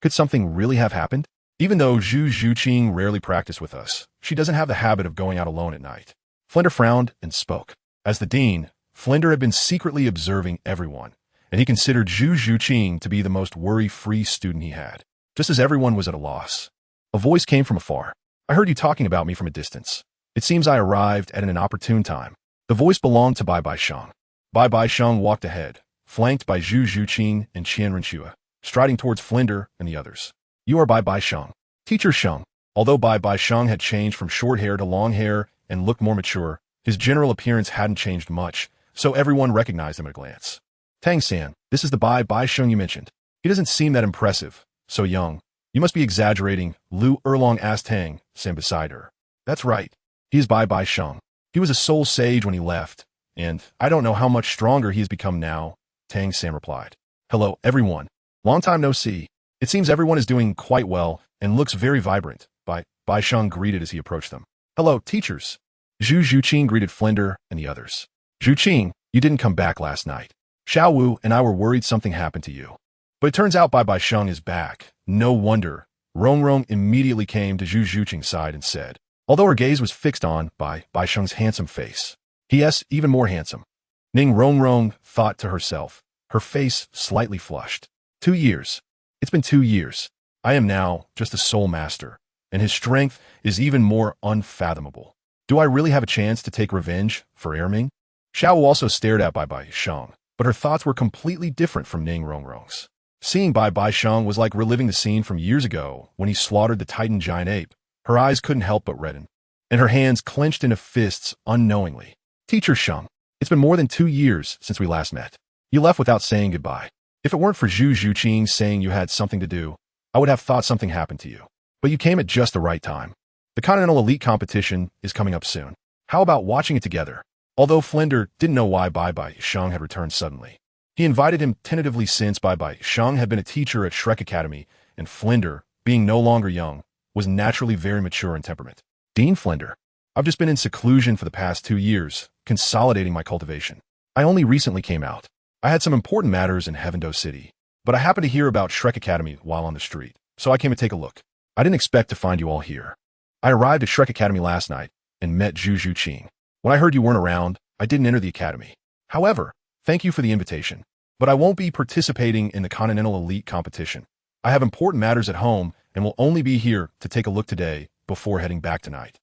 Could something really have happened? Even though Zhu Zhuqing rarely practiced with us, she doesn't have the habit of going out alone at night. Flinder frowned and spoke. As the dean, Flinder had been secretly observing everyone, and he considered Zhu Zhuqing to be the most worry-free student he had, just as everyone was at a loss. A voice came from afar. I heard you talking about me from a distance. It seems I arrived at an inopportune time. The voice belonged to BibiSheng. BibiSheng walked ahead, flanked by Zhu Zhuqing and Qian Renxue, striding towards Flinder and the others. You are BibiSheng. Teacher Sheng. Although BibiSheng had changed from short hair to long hair and looked more mature, his general appearance hadn't changed much, so everyone recognized him at a glance. Tang-san, this is the BibiSheng you mentioned. He doesn't seem that impressive, so young. You must be exaggerating, Lu Erlong asked Tang-san beside her. That's right. He is BibiSheng. He was a soul sage when he left, and I don't know how much stronger he has become now, Tang-san replied. Hello, everyone. Long time no see. It seems everyone is doing quite well and looks very vibrant, BibiSheng greeted as he approached them. Hello, teachers. Zhu Zhuqing greeted Flinder and the others. Zhuqing, you didn't come back last night. Xiao Wu and I were worried something happened to you. But it turns out BibiSheng is back. No wonder. Renxue immediately came to Zhu Zhuqing's side and said, although her gaze was fixed on BibiSheng's handsome face. P.S. even more handsome. Ning Renxue thought to herself, her face slightly flushed. 2 years. It's been 2 years. I am now just a soul master, and his strength is even more unfathomable. Do I really have a chance to take revenge for Erming? Xiao Wu also stared at BibiSheng, but her thoughts were completely different from Ning Renxue's. Seeing BibiSheng was like reliving the scene from years ago when he slaughtered the Titan giant ape. Her eyes couldn't help but redden, and her hands clenched into fists unknowingly. Teacher Sheng, it's been more than 2 years since we last met. You left without saying goodbye. If it weren't for Zhu Zhuqing saying you had something to do, I would have thought something happened to you. But you came at just the right time. The Continental Elite competition is coming up soon. How about watching it together? Although Flinder didn't know why BibiSheng had returned suddenly. He invited him tentatively since BibiSheng had been a teacher at Shrek Academy, and Flinder, being no longer young, was naturally very mature in temperament. Dean Flinder, I've just been in seclusion for the past 2 years, consolidating my cultivation. I only recently came out. I had some important matters in Heavendo City, but I happened to hear about Shrek Academy while on the street, so I came to take a look. I didn't expect to find you all here. I arrived at Shrek Academy last night and met Zhu Zhuqing. When I heard you weren't around, I didn't enter the academy. However, thank you for the invitation, but I won't be participating in the Continental Elite competition. I have important matters at home and will only be here to take a look today before heading back tonight.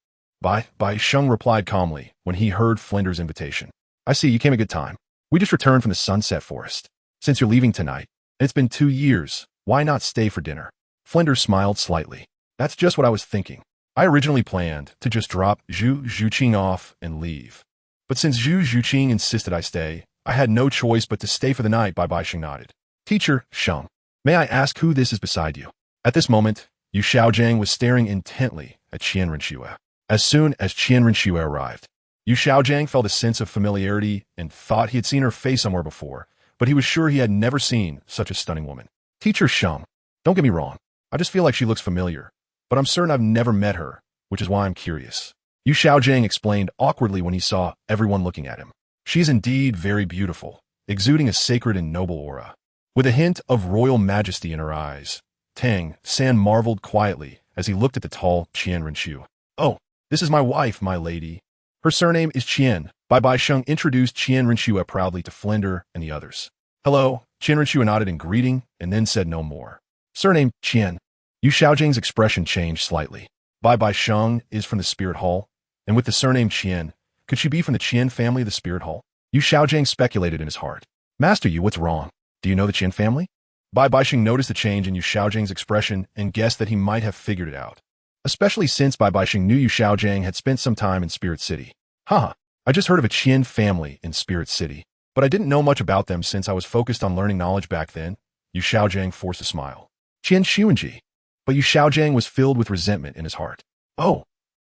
BibiSheng replied calmly when he heard Flinder's invitation. I see you came at a good time. We just returned from the Sunset Forest. Since you're leaving tonight, and it's been 2 years, why not stay for dinner? Flinder smiled slightly. That's just what I was thinking. I originally planned to just drop Zhu Zhuqing off and leave. But since Zhu Zhuqing insisted I stay, I had no choice but to stay for the night, BibiSheng nodded. Teacher Sheng, may I ask who this is beside you? At this moment, Yu Xiaojiang was staring intently at Qian Renxue. As soon as Qian Renxue arrived, Yu Xiaojiang felt a sense of familiarity and thought he had seen her face somewhere before, but he was sure he had never seen such a stunning woman. Teacher Sheng, don't get me wrong, I just feel like she looks familiar, but I'm certain I've never met her, which is why I'm curious. Yu Xiaojiang explained awkwardly when he saw everyone looking at him. She is indeed very beautiful, exuding a sacred and noble aura. With a hint of royal majesty in her eyes, Tang-san marveled quietly as he looked at the tall Qian Renxue. Oh, this is my wife, my lady. Her surname is Qian. BibiSheng introduced Qian Renxue proudly to Flinder and the others. Hello, Qian Renxue nodded in greeting and then said no more. Surname, Qian. Yu Xiaojiang's expression changed slightly. BibiSheng is from the Spirit Hall, and with the surname Qian, could she be from the Qian family of the Spirit Hall? Yu Xiaojiang speculated in his heart. Master Yu, what's wrong? Do you know the Qian family? BibiSheng noticed the change in Yu Xiaojiang's expression and guessed that he might have figured it out. Especially since BibiSheng knew Yu Xiaojiang had spent some time in Spirit City. I just heard of a Qian family in Spirit City, but I didn't know much about them since I was focused on learning knowledge back then. Yu Xiaojiang forced a smile. Qian Xuanji. But Yu Xiaojiang was filled with resentment in his heart. Oh,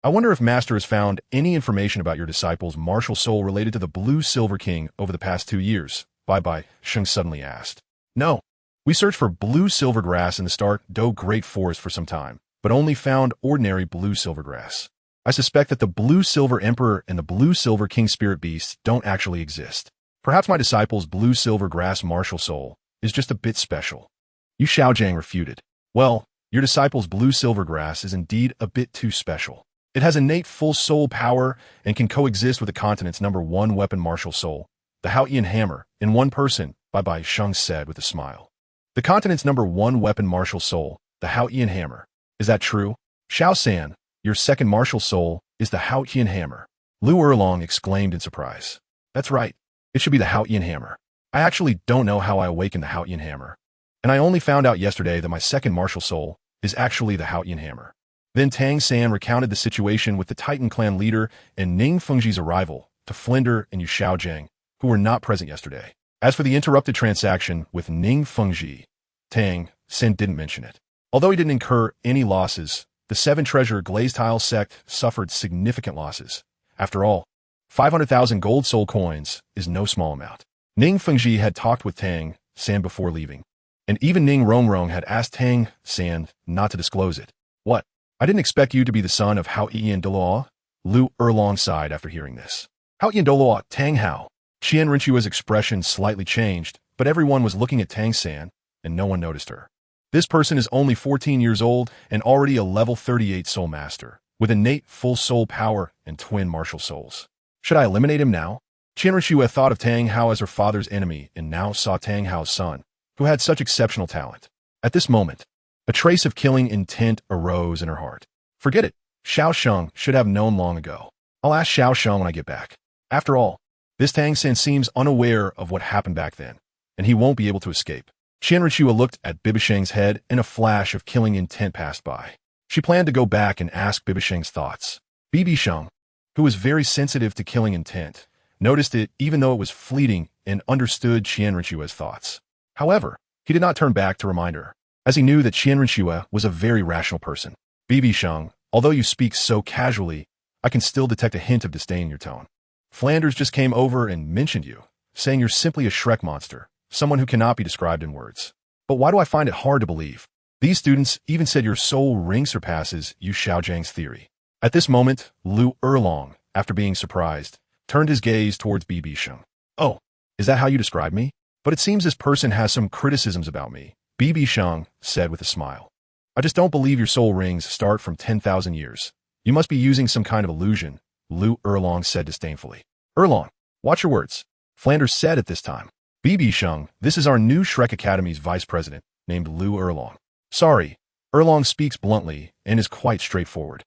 I wonder if Master has found any information about your disciple's martial soul related to the Blue Silver King over the past 2 years, BibiSheng suddenly asked. No. We searched for blue silver grass in the Stark Do Great Forest for some time, but only found ordinary blue silver grass. I suspect that the Blue Silver Emperor and the Blue Silver King Spirit Beasts don't actually exist. Perhaps my disciple's Blue Silver Grass martial soul is just a bit special. Yu Xiaojiang refuted. Well, your disciple's Blue Silver Grass is indeed a bit too special. It has innate full soul power and can coexist with the continent's #1 weapon martial soul, the Haotian Hammer, in one person, BibiSheng said with a smile. The continent's #1 weapon martial soul, the Haotian Hammer. Is that true? Xiao San, your second martial soul is the Haotian Hammer. Lu Erlong exclaimed in surprise. That's right. It should be the Haotian hammer. I actually don't know how I awakened the Haotian hammer. And I only found out yesterday that my second martial soul is actually the Haotian hammer. Then Tang San recounted the situation with the Titan clan leader and Ning Fengji's arrival to Flinder and Yu Xiaojiang, who were not present yesterday. As for the interrupted transaction with Ning Fengji, Tang San didn't mention it. Although he didn't incur any losses, the Seven Treasure Glazed Tile sect suffered significant losses. After all, 500,000 gold soul coins is no small amount. Ning Fengji had talked with Tang San before leaving, and even Ning Rongrong had asked Tang San not to disclose it. What? I didn't expect you to be the son of Haotian Douluo? Lu Erlong sighed after hearing this. Haotian Douluo, Tang Hao. Qian Renxue's expression slightly changed, but everyone was looking at Tang San, and no one noticed her. This person is only 14 years old and already a level 38 soul master, with innate full soul power and twin martial souls. Should I eliminate him now? Qian Renxue thought of Tang Hao as her father's enemy and now saw Tang Hao's son, who had such exceptional talent. At this moment, a trace of killing intent arose in her heart. Forget it. Xiao Sheng should have known long ago. I'll ask Xiao Sheng when I get back. After all, this Tang San seems unaware of what happened back then, and he won't be able to escape. Qian Renxue looked at BibiSheng's head and a flash of killing intent passed by. She planned to go back and ask BibiSheng's thoughts. BibiSheng, who was very sensitive to killing intent, noticed it even though it was fleeting and understood Qian Renxue's thoughts. However, he did not turn back to remind her, as he knew that Qian Renxue was a very rational person. BibiSheng, although you speak so casually, I can still detect a hint of disdain in your tone. Flanders just came over and mentioned you, saying you're simply a Shrek monster, someone who cannot be described in words. But why do I find it hard to believe? These students even said your soul ring surpasses Yu Xiaojiang's theory. At this moment, Lu Erlong, after being surprised, turned his gaze towards BibiSheng. Oh, is that how you describe me? But it seems this person has some criticisms about me, BibiSheng said with a smile. I just don't believe your soul rings start from 10,000 years. You must be using some kind of illusion, Lu Erlong said disdainfully. Erlong, watch your words, Flanders said at this time. BibiSheng, this is our new Shrek Academy's vice president, named Lu Erlong. Sorry, Erlong speaks bluntly and is quite straightforward.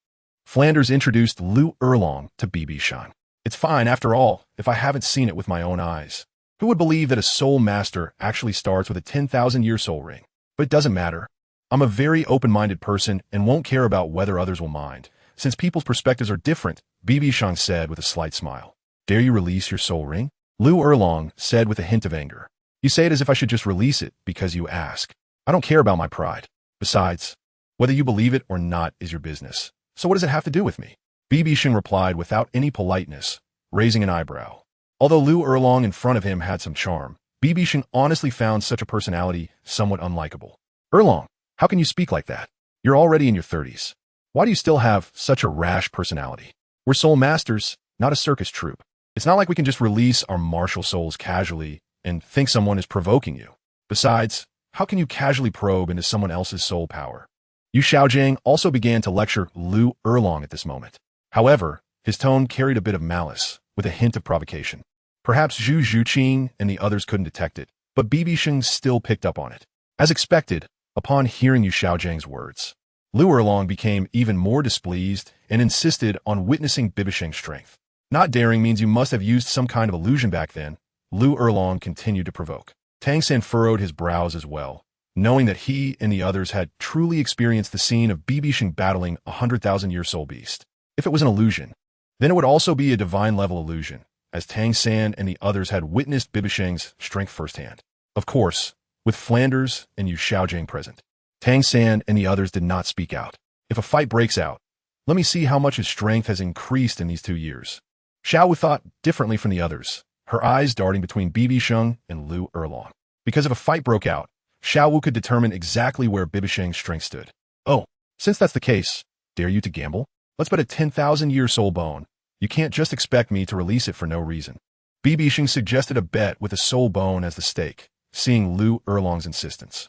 Flanders introduced Lu Erlong to BibiSheng. It's fine, after all, if I haven't seen it with my own eyes. Who would believe that a soul master actually starts with a 10,000-year soul ring? But it doesn't matter. I'm a very open-minded person and won't care about whether others will mind, since people's perspectives are different, BibiSheng said with a slight smile. Dare you release your soul ring? Lu Erlong said with a hint of anger. You say it as if I should just release it because you ask. I don't care about my pride. Besides, whether you believe it or not is your business. So what does it have to do with me? BibiSheng replied without any politeness, raising an eyebrow. Although Lu Erlong in front of him had some charm, BibiSheng honestly found such a personality somewhat unlikable. Erlong, how can you speak like that? You're already in your 30s. Why do you still have such a rash personality? We're soul masters, not a circus troupe. It's not like we can just release our martial souls casually and think someone is provoking you. Besides, how can you casually probe into someone else's soul power? Yu Xiaojiang also began to lecture Lu Erlong at this moment. However, his tone carried a bit of malice, with a hint of provocation. Perhaps Zhu Zhuqing and the others couldn't detect it, but BibiSheng still picked up on it. As expected, upon hearing Yu Xiaojiang's words, Lu Erlong became even more displeased and insisted on witnessing BibiSheng's strength. Not daring means you must have used some kind of illusion back then, Lu Erlong continued to provoke. Tang San furrowed his brows as well, knowing that he and the others had truly experienced the scene of BibiSheng battling a 100,000-year soul beast. If it was an illusion, then it would also be a divine-level illusion, as Tang San and the others had witnessed BibiSheng's strength firsthand. Of course, with Flanders and Yu Xiaojiang present, Tang San and the others did not speak out. If a fight breaks out, let me see how much his strength has increased in these 2 years. Xiao Wu thought differently from the others, her eyes darting between BibiSheng and Lu Erlong. Because if a fight broke out, Xiao Wu could determine exactly where BibiSheng's strength stood. Oh, since that's the case, dare you to gamble? Let's bet a 10,000-year soul bone. You can't just expect me to release it for no reason. BibiSheng suggested a bet with a soul bone as the stake, seeing Lu Erlong's insistence.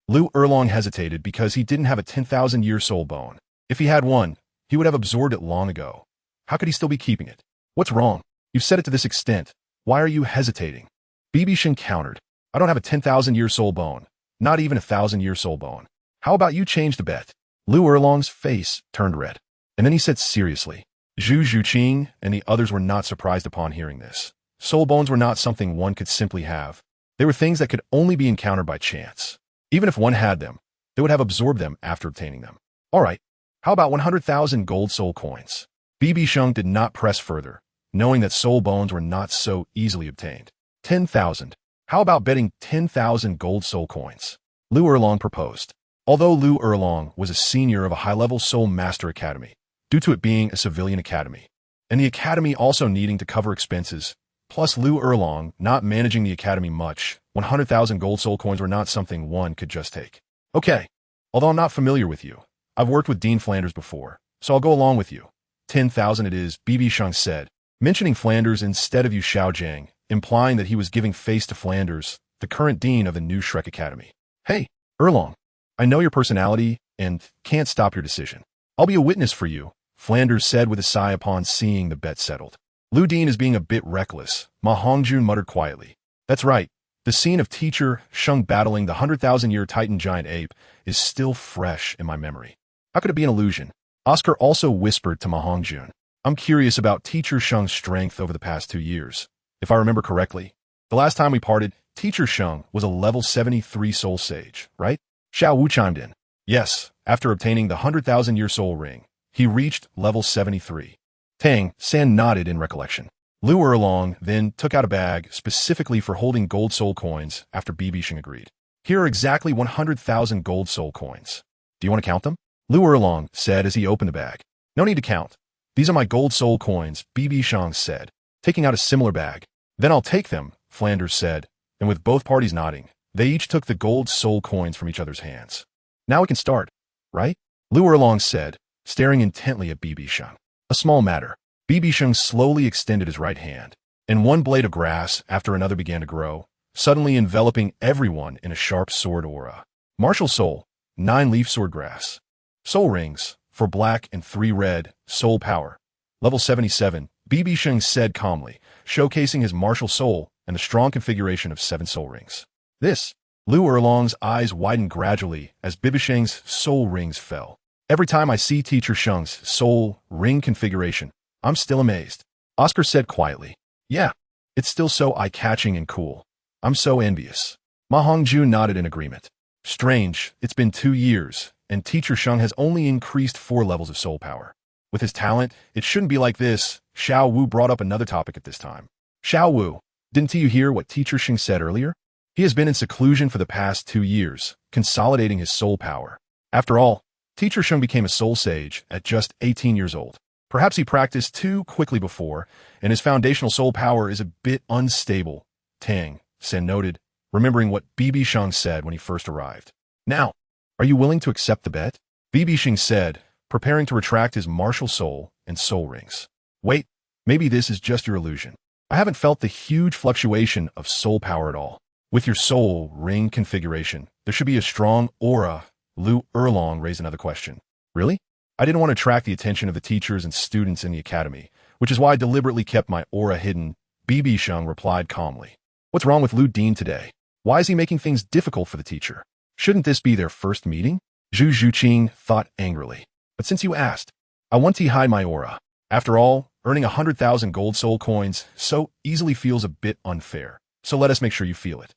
Lu Erlong hesitated because he didn't have a 10,000-year soul bone. If he had one, he would have absorbed it long ago. How could he still be keeping it? What's wrong? You've said it to this extent. Why are you hesitating? BibiSheng countered. I don't have a 10,000-year soul bone, not even a 1,000-year soul bone. How about you change the bet? Lu Erlong's face turned red, and then he said seriously, Zhu Zhuqing and the others were not surprised upon hearing this. Soul bones were not something one could simply have. They were things that could only be encountered by chance. Even if one had them, they would have absorbed them after obtaining them. All right, how about 100,000 gold soul coins? BibiSheng did not press further, knowing that soul bones were not so easily obtained. 10,000. How about betting 10,000 gold soul coins? Lu Erlong proposed. Although Lu Erlong was a senior of a high-level soul master academy, due to it being a civilian academy, and the academy also needing to cover expenses, plus Lu Erlong not managing the academy much, 100,000 gold soul coins were not something one could just take. Okay, although I'm not familiar with you, I've worked with Dean Flanders before, so I'll go along with you. 10,000 it is, BibiSheng said, mentioning Flanders instead of Yu Xiaojiang, implying that he was giving face to Flanders, the current dean of the new Shrek Academy. Hey, Erlong, I know your personality and can't stop your decision. I'll be a witness for you, Flanders said with a sigh upon seeing the bet settled. Lu Dean is being a bit reckless, Ma Hongjun muttered quietly. That's right. The scene of Teacher Sheng battling the 100,000-year Titan giant ape is still fresh in my memory. How could it be an illusion? Oscar also whispered to Ma Hongjun. I'm curious about Teacher Sheng's strength over the past 2 years. If I remember correctly, the last time we parted, Teacher Sheng was a level 73 soul sage, right? Xiao Wu chimed in. Yes, after obtaining the 100,000-year soul ring, he reached level 73. Tang San nodded in recollection. Lu Erlong then took out a bag specifically for holding gold soul coins after BibiSheng agreed. Here are exactly 100,000 gold soul coins. Do you want to count them? Lu Erlong said as he opened the bag. No need to count. These are my gold soul coins, BibiSheng said, taking out a similar bag. Then I'll take them, Flanders said, and with both parties nodding, they each took the gold soul coins from each other's hands. Now we can start, right? Lu Erlong said, staring intently at BibiSheng. A small matter. BibiSheng slowly extended his right hand, and one blade of grass after another began to grow, suddenly enveloping everyone in a sharp sword aura. Martial Soul, 9-leaf sword grass. Soul rings, 4 black and 3 red, soul power. Level 77, BibiSheng said calmly, showcasing his martial soul and the strong configuration of 7 soul rings. This, Lu Erlong's eyes widened gradually as BibiSheng's soul rings fell. Every time I see Teacher Sheng's soul ring configuration, I'm still amazed. Oscar said quietly. Yeah, it's still so eye-catching and cool. I'm so envious. Ma Hongjun nodded in agreement. Strange, it's been 2 years, and Teacher Sheng has only increased 4 levels of soul power. With his talent, it shouldn't be like this. Xiao Wu brought up another topic at this time. Xiao Wu, didn't you hear what Teacher Sheng said earlier? He has been in seclusion for the past 2 years, consolidating his soul power. After all, Teacher Sheng became a soul sage at just 18 years old. Perhaps he practiced too quickly before, and his foundational soul power is a bit unstable, Tang San noted, remembering what BibiSheng said when he first arrived. Now, are you willing to accept the bet? BibiSheng said, preparing to retract his martial soul and soul rings. Wait, maybe this is just your illusion. I haven't felt the huge fluctuation of soul power at all. With your soul ring configuration, there should be a strong aura. Lu Erlong raised another question. Really? I didn't want to attract the attention of the teachers and students in the academy, which is why I deliberately kept my aura hidden, BibiSheng replied calmly. What's wrong with Lu Dean today? Why is he making things difficult for the teacher? Shouldn't this be their first meeting? Zhu Zhuqing thought angrily. But since you asked, I want to hide my aura. After all, earning 100,000 gold soul coins so easily feels a bit unfair, so let us make sure you feel it.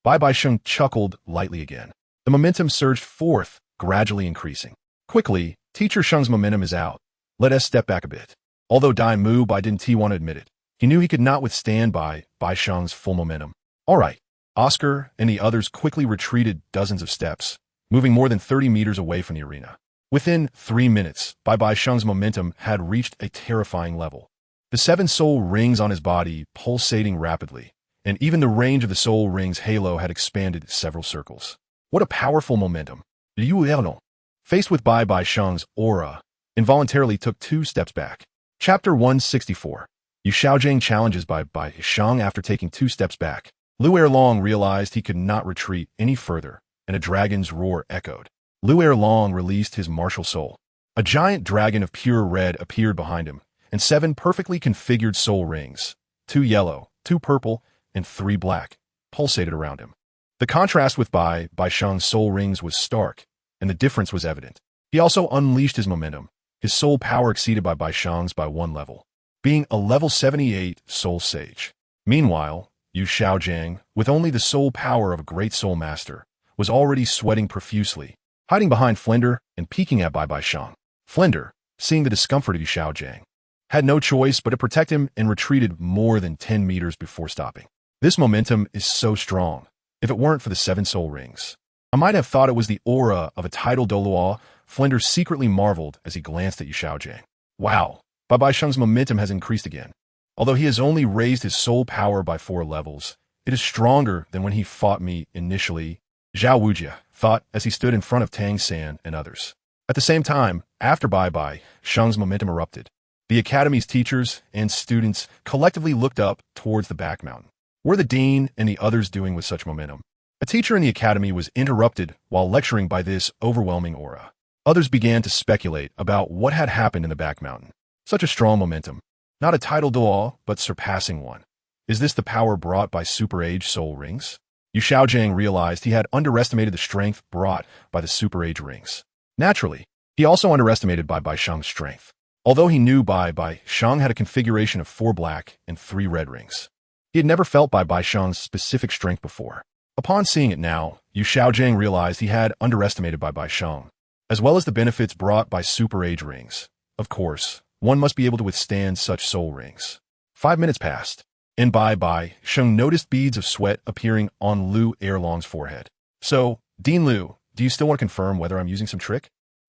BibiSheng chuckled lightly again. The momentum surged forth, gradually increasing. Quickly, Teacher Sheng's momentum is out. Let us step back a bit. Although Dai Mu Bai didn't want to admit it, he knew he could not withstand BibiSheng's full momentum. All right. Oscar and the others quickly retreated dozens of steps, moving more than 30 meters away from the arena. Within 3 minutes, BibiSheng's momentum had reached a terrifying level. The 7 soul rings on his body pulsating rapidly, and even the range of the soul ring's halo had expanded several circles. What a powerful momentum. Liu Erlong, faced with BibiSheng's aura, involuntarily took 2 steps back. Chapter 164. Yu Xiaojiang challenges BibiSheng after taking 2 steps back. Lu Erlong realized he could not retreat any further, and a dragon's roar echoed. Lu Erlong released his martial soul. A giant dragon of pure red appeared behind him, and 7 perfectly configured soul rings, 2 yellow, 2 purple, and 3 black, pulsated around him. The contrast with BibiSheng's soul rings was stark, and the difference was evident. He also unleashed his momentum, his soul power exceeded by BibiSheng's by 1 level, being a level 78 soul sage. Meanwhile, Yu Xiaojiang, with only the soul power of a great soul master, was already sweating profusely, hiding behind Flinder and peeking at BibiSheng. Flinder, seeing the discomfort of Yu Xiaojiang, had no choice but to protect him and retreated more than 10 meters before stopping. This momentum is so strong. If it weren't for the 7 soul rings, I might have thought it was the aura of a tidal Douluo. Flinder secretly marveled as he glanced at Yu Xiaojiang. Wow, BibiSheng's momentum has increased again. Although he has only raised his soul power by 4 levels, it is stronger than when he fought me initially, Zhao Wujia thought as he stood in front of Tang San and others. At the same time, after BibiSheng's momentum erupted, the academy's teachers and students collectively looked up towards the back mountain. What were the dean and the others doing with such momentum? A teacher in the academy was interrupted while lecturing by this overwhelming aura. Others began to speculate about what had happened in the back mountain. Such a strong momentum. Not a tidal Douluo, but surpassing one. Is this the power brought by Super Age Soul Rings? Yu Xiaojiang realized he had underestimated the strength brought by the Super Age Rings. Naturally, he also underestimated BibiSheng's strength. Although he knew BibiSheng had a configuration of 4 black and 3 red rings, he had never felt BibiSheng's specific strength before. Upon seeing it now, Yu Xiaojiang realized he had underestimated BibiSheng, as well as the benefits brought by Super Age Rings. Of course, one must be able to withstand such soul rings. 5 minutes passed, and BibiSheng noticed beads of sweat appearing on Lu Erlong's forehead. So, Dean Lu, do you still want to confirm whether I'm using some trick?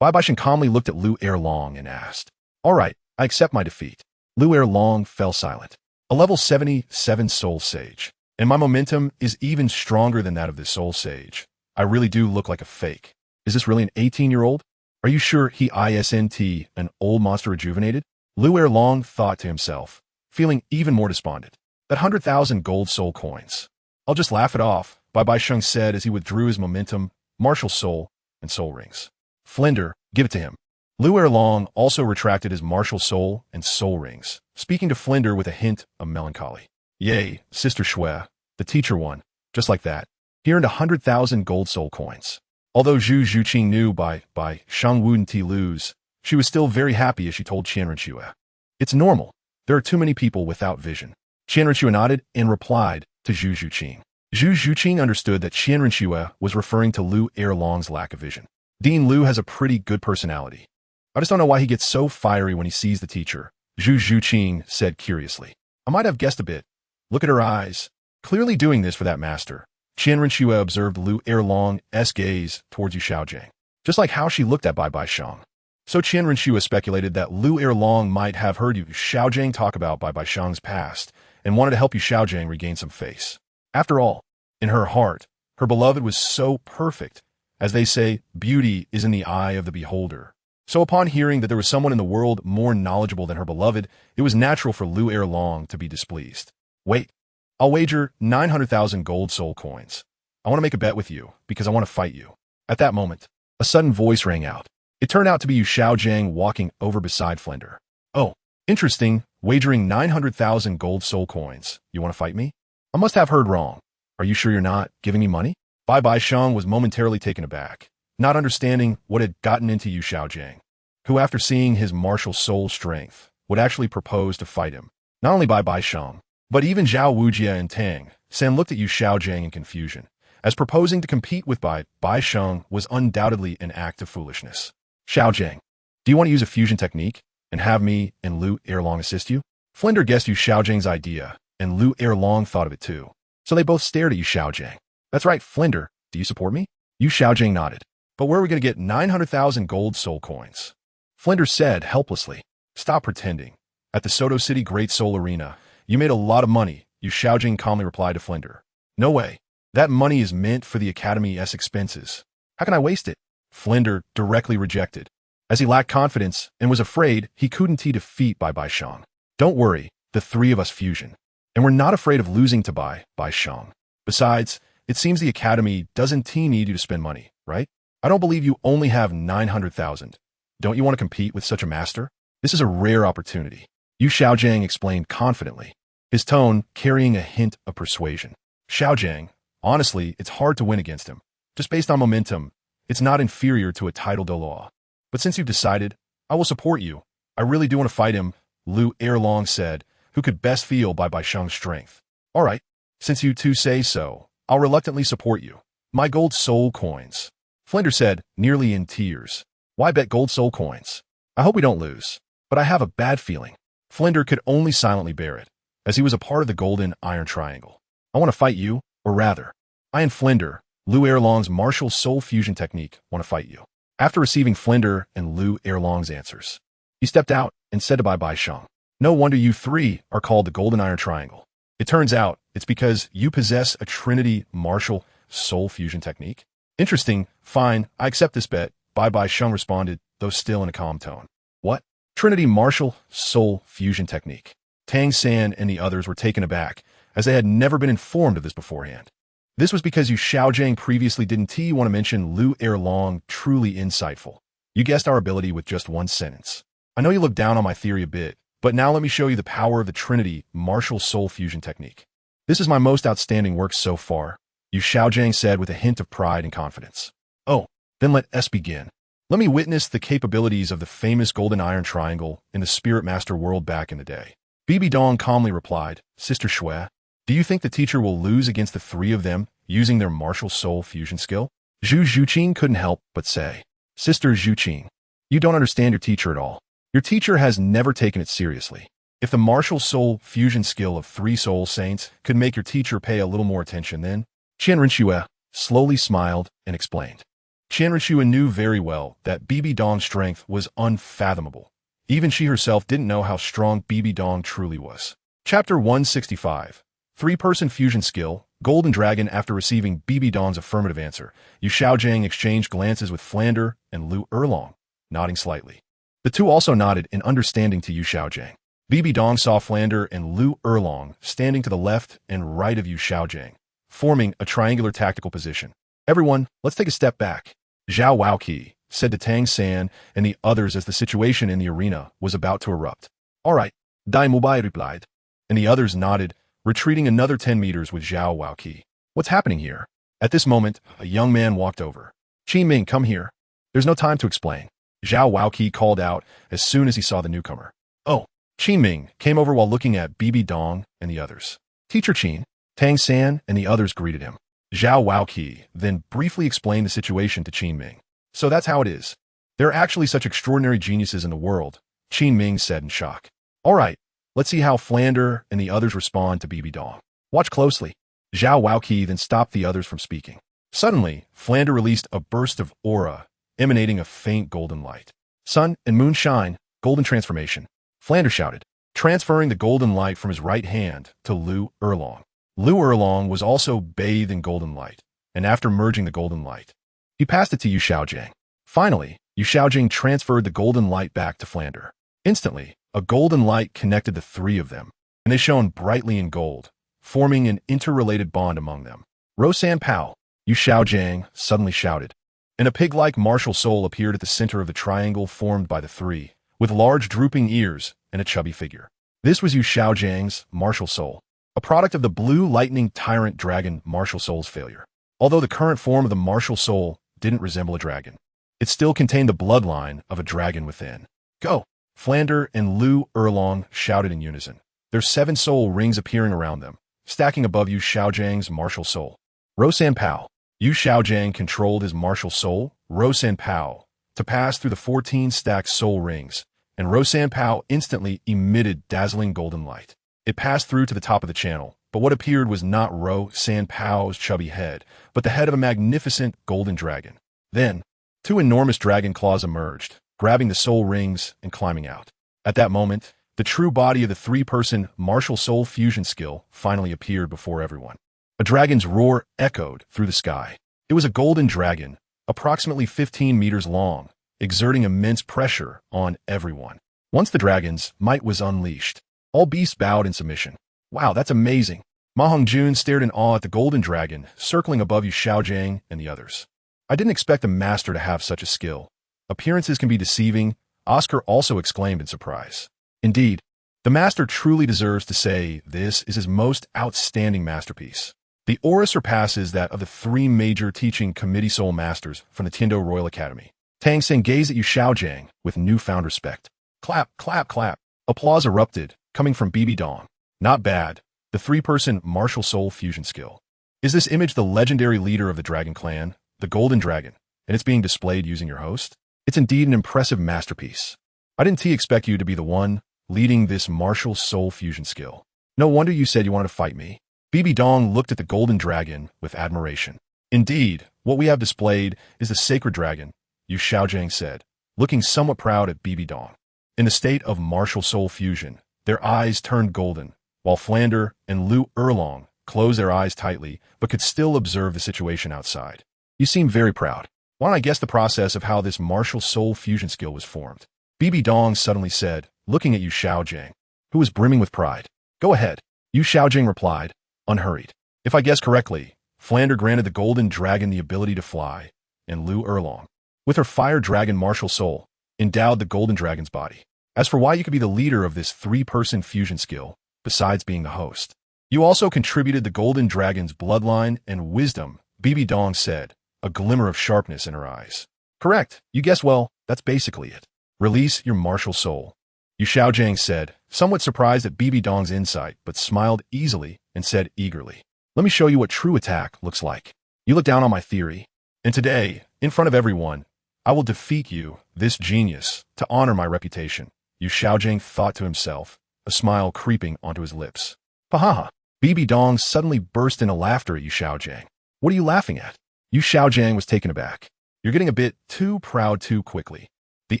BibiSheng calmly looked at Lu Erlong and asked. All right, I accept my defeat. Lu Erlong fell silent. A level 77 soul sage, and my momentum is even stronger than that of this soul sage. I really do look like a fake. Is this really an 18-year-old? Are you sure he isn't an old monster rejuvenated? Lu Erlong thought to himself, feeling even more despondent. That 100,000 gold soul coins. I'll just laugh it off, BibiSheng said as he withdrew his momentum, martial soul, and soul rings. Flinder, give it to him. Lu Erlong also retracted his martial soul and soul rings, speaking to Flinder with a hint of melancholy. Yay, Sister Shui, the teacher won, just like that. He earned 100,000 gold soul coins. Although Zhu Zhuqing knew BibiSheng wouldn't lose, she was still very happy as she told Renxue. It's normal. There are too many people without vision. Renxue nodded and replied to Zhu Zhuqing. Zhu Zhuqing understood that Renxue was referring to Lu Erlong's lack of vision. Dean Lu has a pretty good personality. I just don't know why he gets so fiery when he sees the teacher, Zhu Zhuqing said curiously. I might have guessed a bit. Look at her eyes. Clearly doing this for that master. Renxue observed Lu Erlong's gaze towards Yu Xiaojiang, just like how she looked at BibiSheng. So Renxue speculated that Lu Erlong might have heard Yu Xiaojiang talk about BibiSheng's past and wanted to help Yu Xiaojiang regain some face. After all, in her heart, her beloved was so perfect. As they say, beauty is in the eye of the beholder. So upon hearing that there was someone in the world more knowledgeable than her beloved, it was natural for Lu Erlong to be displeased. Wait. I'll wager 900,000 gold soul coins. I want to make a bet with you, because I want to fight you. At that moment, a sudden voice rang out. It turned out to be Yu Xiaojiang walking over beside Flinder. Oh, interesting, wagering 900,000 gold soul coins. You want to fight me? I must have heard wrong. Are you sure you're not giving me money? BibiSheng was momentarily taken aback, not understanding what had gotten into Yu Xiaojiang, who after seeing his martial soul strength, would actually propose to fight him. Not only BibiSheng, but even Zhao Wujia and Tang San looked at Yu Xiaojiang in confusion, as proposing to compete with BibiSheng was undoubtedly an act of foolishness. Xiaojiang, do you want to use a fusion technique and have me and Lu Erlong assist you? Flinder guessed Yu Xiaojiang's idea, and Lu Erlong thought of it too. So they both stared at Yu Xiaojiang. That's right, Flinder, do you support me? Yu Xiaojiang nodded. But where are we going to get 900,000 gold soul coins? Flinder said helplessly. Stop pretending. At the Soto City Great Soul Arena, you made a lot of money, Yu Xiaojiang calmly replied to Flinder. No way. That money is meant for the Academy's expenses. How can I waste it? Flinder directly rejected, as he lacked confidence and was afraid he couldn't defeat BibiSheng. Don't worry, the 3 of us fusion. And we're not afraid of losing to BibiSheng. Besides, it seems the Academy doesn't need you to spend money, right? I don't believe you only have 900,000. Don't you want to compete with such a master? This is a rare opportunity. Yu Xiaojiang explained confidently, his tone carrying a hint of persuasion. Xiaojiang, honestly, it's hard to win against him. Just based on momentum, it's not inferior to a tidal Douluo. But since you've decided, I will support you. I really do want to fight him, Lu Erlong said, who could best feel BibiSheng's strength. All right, since you two say so, I'll reluctantly support you. My gold soul coins. Flinder said, nearly in tears. Why bet gold soul coins? I hope we don't lose. But I have a bad feeling. Flinder could only silently bear it, as he was a part of the golden iron triangle. I want to fight you, or rather, I and Flinder, Lu Erlong's martial soul fusion technique, want to fight you. After receiving Flinder and Lu Erlong's answers, he stepped out and said to BibiSheng, no wonder you three are called the golden iron triangle. It turns out it's because you possess a Trinity martial soul fusion technique. Interesting. Fine, I accept this bet, BibiSheng responded, though still in a calm tone. What? Trinity martial soul fusion technique. Tang San and the others were taken aback, as they had never been informed of this beforehand. This was because you Xiaojiang previously didn't want to mention Lu Erlong truly insightful. You guessed our ability with just one sentence. I know you look down on my theory a bit, but now let me show you the power of the Trinity martial soul fusion technique. This is my most outstanding work so far, Yu Xiaojiang said with a hint of pride and confidence. Oh, then let us begin. Let me witness the capabilities of the famous golden iron triangle in the Spirit Master world back in the day. BibiDong calmly replied, Sister Shui, do you think the teacher will lose against the three of them using their martial soul fusion skill? Zhu Zhuqing couldn't help but say, Sister Zhuqing, you don't understand your teacher at all. Your teacher has never taken it seriously. If the martial soul fusion skill of 3 soul saints could make your teacher pay a little more attention, then Renxue slowly smiled and explained. Renxue knew very well that BibiDong's strength was unfathomable. Even she herself didn't know how strong BibiDong truly was. Chapter 165. 3-person fusion skill, Golden Dragon. After receiving BibiDong's affirmative answer, Yu Xiaojiang exchanged glances with Flander and Lu Erlong, nodding slightly. The two also nodded in understanding to Yu Xiaojiang. BibiDong saw Flander and Lu Erlong standing to the left and right of Yu Xiaojiang, forming a triangular tactical position. Everyone, let's take a step back. Zhao Waoqi said to Tang San and the others as the situation in the arena was about to erupt. All right, Dai Mubai replied, and the others nodded, retreating another 10 meters with Zhao Waoqi. What's happening here? At this moment, a young man walked over. Qi Ming, come here. There's no time to explain. Zhao Waoqi called out as soon as he saw the newcomer. Oh, Qi Ming came over while looking at BibiDong and the others. Teacher Qin, Tang San and the others greeted him. Zhao Waoqi then briefly explained the situation to Qin Ming. So that's how it is. There are actually such extraordinary geniuses in the world, Qin Ming said in shock. All right, let's see how Flander and the others respond to BibiDong. Watch closely. Zhao Waoqi then stopped the others from speaking. Suddenly, Flander released a burst of aura, emanating a faint golden light. Sun and moon shine, golden transformation. Flander shouted, transferring the golden light from his right hand to Lu Erlong. Lu Erlong was also bathed in golden light, and after merging the golden light, he passed it to Yu Xiaojiang. Finally, Yu Xiaojiang transferred the golden light back to Flander. Instantly, a golden light connected the three of them, and they shone brightly in gold, forming an interrelated bond among them. Rosan Pao, Yu Xiaojiang suddenly shouted, and a pig-like martial soul appeared at the center of the triangle formed by the three, with large drooping ears and a chubby figure. This was Yu Xiaojiang's martial soul, a product of the blue lightning tyrant dragon martial soul's failure. Although the current form of the martial soul didn't resemble a dragon, it still contained the bloodline of a dragon within. Go! Flander and Lu Erlong shouted in unison, their 7 soul rings appearing around them, stacking above Yu Xiaojiang's martial soul. Rosan Pao. Yu Xiaojiang controlled his martial soul, Rosan Pao, to pass through the 14 stacked soul rings, and Rosan Pao instantly emitted dazzling golden light. It passed through to the top of the channel, but what appeared was not Rosan Pao's chubby head, but the head of a magnificent golden dragon. Then, 2 enormous dragon claws emerged, grabbing the soul rings and climbing out. At that moment, the true body of the 3-person martial soul fusion skill finally appeared before everyone. A dragon's roar echoed through the sky. It was a golden dragon, approximately 15 meters long, exerting immense pressure on everyone. Once the dragon's might was unleashed, all beasts bowed in submission. Wow, that's amazing. Ma Hongjun stared in awe at the golden dragon, circling above Yu Xiaojiang and the others. I didn't expect a master to have such a skill. Appearances can be deceiving, Oscar also exclaimed in surprise. Indeed, the master truly deserves to say this is his most outstanding masterpiece. The aura surpasses that of the 3 major teaching committee soul masters from the Tiando Royal Academy. Tang Xing gazed at Yu Xiaojiang with newfound respect. Clap, clap, clap. Applause erupted, coming from Bibi Dong. Not bad. The three-person martial soul fusion skill. Is this image the legendary leader of the Dragon Clan, the Golden Dragon, and it's being displayed using your host? It's indeed an impressive masterpiece. I didn't expect you to be the one leading this martial soul fusion skill. No wonder you said you wanted to fight me. Bibi Dong looked at the Golden Dragon with admiration. Indeed, what we have displayed is the sacred dragon, Yu Xiaojiang said, looking somewhat proud at Bibi Dong. In the state of martial soul fusion, their eyes turned golden, while Flander and Lu Erlong closed their eyes tightly but could still observe the situation outside. You seem very proud. Why don't I guess the process of how this martial soul fusion skill was formed? Bibi Dong suddenly said, looking at Yu Xiaojiang, who was brimming with pride. Go ahead. Yu Xiaojiang replied, unhurried. If I guess correctly, Flander granted the Golden Dragon the ability to fly, and Lu Erlong, with her Fire Dragon martial soul, endowed the Golden Dragon's body. As for why you could be the leader of this three-person fusion skill, besides being the host, you also contributed the Golden Dragon's bloodline and wisdom, Bibi Dong said, a glimmer of sharpness in her eyes. Correct. You guess well. That's basically it. Release your martial soul. Yu Xiaojiang said, somewhat surprised at Bibi Dong's insight, but smiled easily and said eagerly, let me show you what true attack looks like. You look down on my theory, and today, in front of everyone, I will defeat you, this genius, to honor my reputation. Yu Xiaojiang thought to himself, a smile creeping onto his lips. Ha! Bibi Dong suddenly burst into laughter at Yu Xiaojiang. What are you laughing at? Yu Xiaojiang was taken aback. You're getting a bit too proud too quickly. The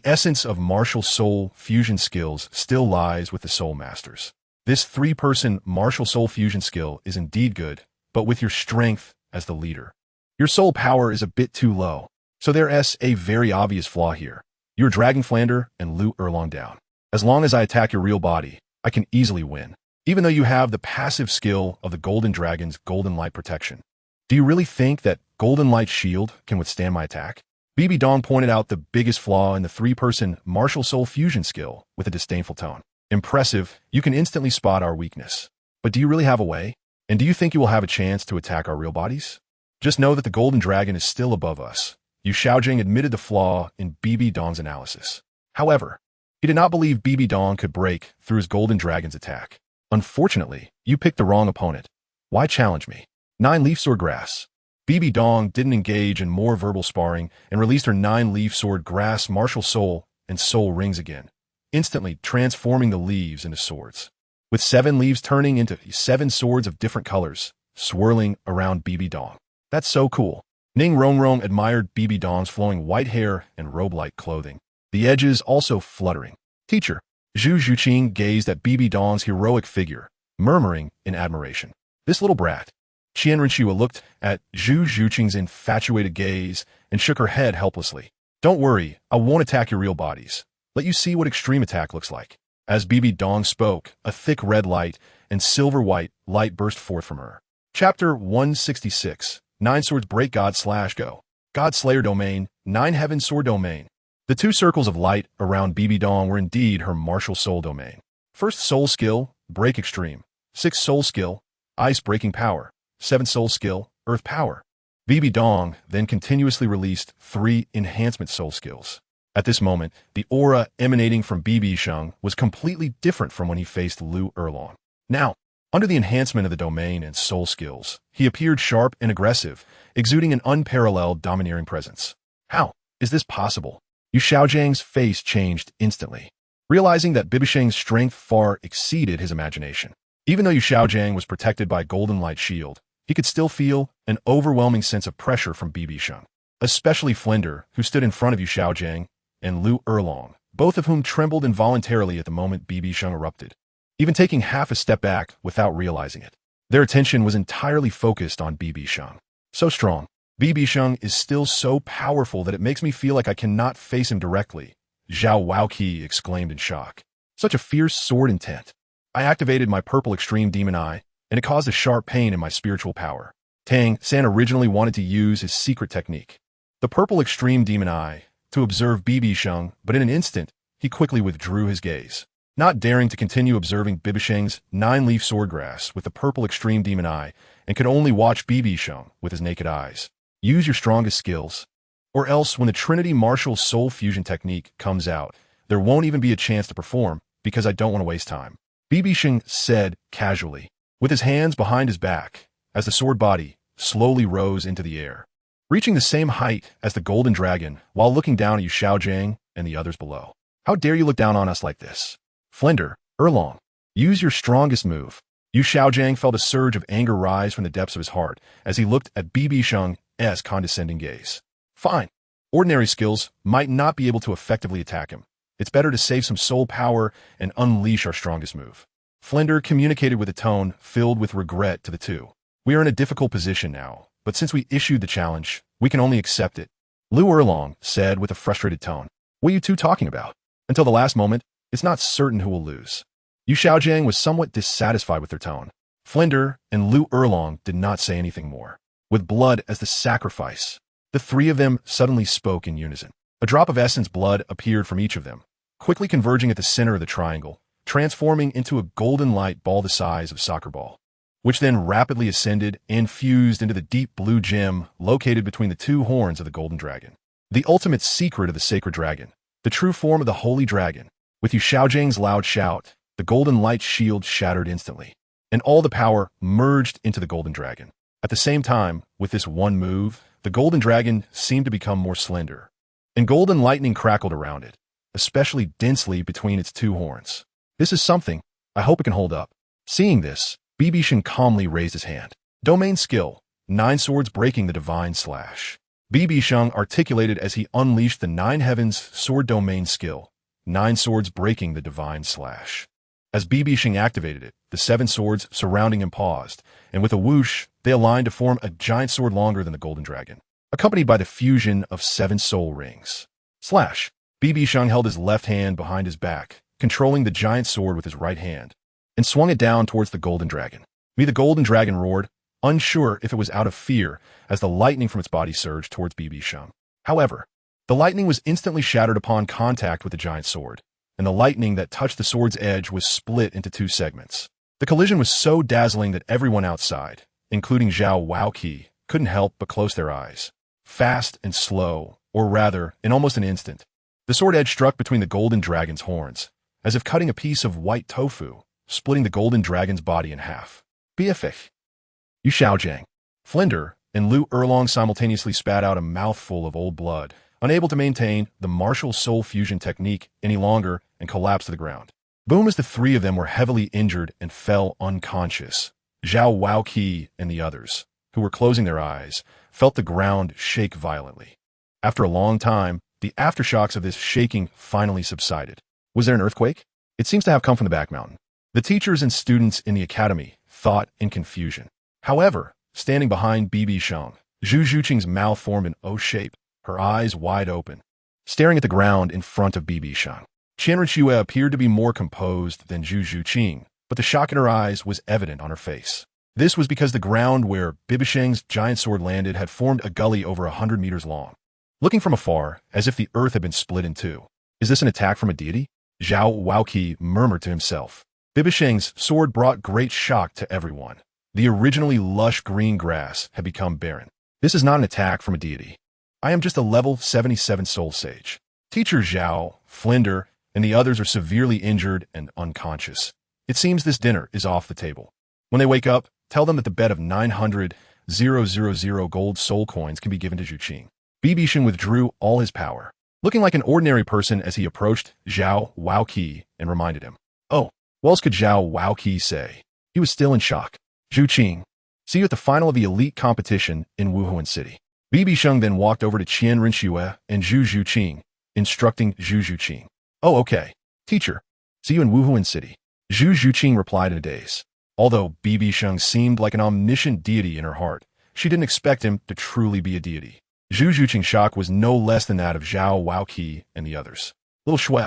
essence of martial soul fusion skills still lies with the soul masters. This three-person martial soul fusion skill is indeed good, but with your strength as the leader. Your soul power is a bit too low, so there's a very obvious flaw here. You're dragging Flander and Lu Erlong down. As long as I attack your real body, I can easily win, even though you have the passive skill of the Golden Dragon's Golden Light Protection. Do you really think that Golden Light Shield can withstand my attack? Bibi Dong pointed out the biggest flaw in the three-person martial soul fusion skill with a disdainful tone. Impressive, you can instantly spot our weakness. But do you really have a way? And do you think you will have a chance to attack our real bodies? Just know that the Golden Dragon is still above us. Yu Xiaojiang admitted the flaw in Bibi Dong's analysis. However, he did not believe Bibi Dong could break through his Golden Dragon's attack. Unfortunately, you picked the wrong opponent. Why challenge me? 9-leaf sword grass. Bibi Dong didn't engage in more verbal sparring and released her 9-leaf sword grass martial soul and soul rings again, instantly transforming the leaves into swords, with 7 leaves turning into 7 swords of different colors, swirling around Bibi Dong. That's so cool. Ning Rongrong admired Bibi Dong's flowing white hair and robe-like clothing, the edges also fluttering. Teacher, Zhu Zhuqing gazed at Bibi Dong's heroic figure, murmuring in admiration. This little brat. Qian Renxue looked at Zhu Zhuqing's infatuated gaze and shook her head helplessly. Don't worry, I won't attack your real bodies. Let you see what extreme attack looks like. As Bibi Dong spoke, a thick red light and silver-white light burst forth from her. Chapter 166. 9 Swords Break God/Go. God Slayer Domain, 9 Heaven Sword Domain. The 2 circles of light around Bibi Dong were indeed her martial soul domain. First soul skill, Break Extreme. 6th soul skill, Ice Breaking Power. 7th soul skill, Earth Power. Bibi Dong then continuously released 3 enhancement soul skills. At this moment, the aura emanating from BibiSheng was completely different from when he faced Lu Erlong. Now, under the enhancement of the domain and soul skills, he appeared sharp and aggressive, exuding an unparalleled domineering presence. How is this possible? Yu Xiaojiang's face changed instantly, realizing that BibiSheng's strength far exceeded his imagination. Even though Yu Xiaojiang was protected by Golden Light Shield, he could still feel an overwhelming sense of pressure from BibiSheng, especially Flinder, who stood in front of Yu Xiaojiang, and Lu Erlong, both of whom trembled involuntarily at the moment BibiSheng erupted, even taking half a step back without realizing it. Their attention was entirely focused on BibiSheng. So strong. BibiSheng is still so powerful that it makes me feel like I cannot face him directly, Zhao Waoqi exclaimed in shock. Such a fierce sword intent. I activated my purple extreme demon eye, and it caused a sharp pain in my spiritual power. Tang San originally wanted to use his secret technique, the purple extreme demon eye, to observe BibiSheng, but in an instant, he quickly withdrew his gaze. Not daring to continue observing BibiSheng's 9-leaf swordgrass with the purple extreme demon eye, and could only watch BibiSheng with his naked eyes. Use your strongest skills. Or else, when the Trinity Martial Soul Fusion technique comes out, there won't even be a chance to perform because I don't want to waste time. BibiSheng said casually, with his hands behind his back, as the sword body slowly rose into the air, reaching the same height as the golden dragon while looking down at Yu Xiaojiang and the others below. How dare you look down on us like this? Flinder, Erlong, use your strongest move. Yu Xiaojiang felt a surge of anger rise from the depths of his heart as he looked at BibiSheng's condescending gaze. Fine. Ordinary skills might not be able to effectively attack him. It's better to save some soul power and unleash our strongest move. Flinder communicated with a tone filled with regret to the two. We are in a difficult position now, but since we issued the challenge, we can only accept it. Lu Erlong said with a frustrated tone. What are you two talking about? Until the last moment, it's not certain who will lose. Yu Xiaojiang was somewhat dissatisfied with their tone. Flinder and Lu Erlong did not say anything more. With blood as the sacrifice, the three of them suddenly spoke in unison. A drop of essence blood appeared from each of them, quickly converging at the center of the triangle, transforming into a golden light ball the size of a soccer ball, which then rapidly ascended and fused into the deep blue gem located between the two horns of the golden dragon. The ultimate secret of the sacred dragon, the true form of the holy dragon. With Yu Xiaojiang's loud shout, the golden light shield shattered instantly, and all the power merged into the golden dragon. At the same time, with this one move, the golden dragon seemed to become more slender, and golden lightning crackled around it, especially densely between its two horns. This is something. I hope it can hold up. Seeing this, BibiSheng calmly raised his hand. Domain skill, 9 swords breaking the divine slash. BibiSheng articulated as he unleashed the 9 heavens sword domain skill, 9 swords breaking the divine slash. As BibiSheng activated it, the 7 swords surrounding him paused, and with a whoosh, they aligned to form a giant sword longer than the golden dragon, accompanied by the fusion of 7 soul rings. Slash. BibiSheng held his left hand behind his back, controlling the giant sword with his right hand, and swung it down towards the golden dragon. The golden dragon roared, unsure if it was out of fear, as the lightning from its body surged towards BibiSheng. However, the lightning was instantly shattered upon contact with the giant sword, and the lightning that touched the sword's edge was split into 2 segments. The collision was so dazzling that everyone outside, including Zhao Waoqi, couldn't help but close their eyes. Fast and slow, or rather, in almost an instant, the sword edge struck between the golden dragon's horns, as if cutting a piece of white tofu, splitting the golden dragon's body in half. BibiSheng, Yu Xiaojiang, Flinder, and Lu Erlong simultaneously spat out a mouthful of old blood, unable to maintain the martial soul fusion technique any longer, and collapsed to the ground. Boom, as the 3 of them were heavily injured and fell unconscious. Zhao Waoqi and the others, who were closing their eyes, felt the ground shake violently. After a long time, the aftershocks of this shaking finally subsided. Was there an earthquake? It seems to have come from the back mountain. The teachers and students in the academy thought in confusion. However, standing behind BibiSheng, Zhu Zhuqing's mouth formed an O shape, her eyes wide open, staring at the ground in front of BibiSheng. Renxue appeared to be more composed than Zhu Zhuqing, but the shock in her eyes was evident on her face. This was because the ground where BibiSheng's giant sword landed had formed a gully over 100 meters long. Looking from afar, as if the earth had been split in 2. Is this an attack from a deity? Zhao Waoqi murmured to himself. BibiSheng's sword brought great shock to everyone. The originally lush green grass had become barren. This is not an attack from a deity. I am just a level 77 soul sage. Teacher Zhao, Flinder, and the others are severely injured and unconscious. It seems this dinner is off the table. When they wake up, tell them that the bet of 900,000 gold soul coins can be given to Zhuqing. BibiSheng withdrew all his power, looking like an ordinary person as he approached Zhao Waoqi and reminded him. Oh, what else could Zhao Waoqi say? He was still in shock. Zhuqing, see you at the final of the elite competition in Wuhuan City. BibiSheng then walked over to Renxue and Zhu Zhuqing, instructing Zhu Zhuqing. Oh, okay. Teacher, see you in Wuhuan City. Zhu Zhuqing replied in a daze. Although BibiSheng seemed like an omniscient deity in her heart, she didn't expect him to truly be a deity. Zhu Zhuqing's shock was no less than that of Zhao Waoqi and the others. Little Shui,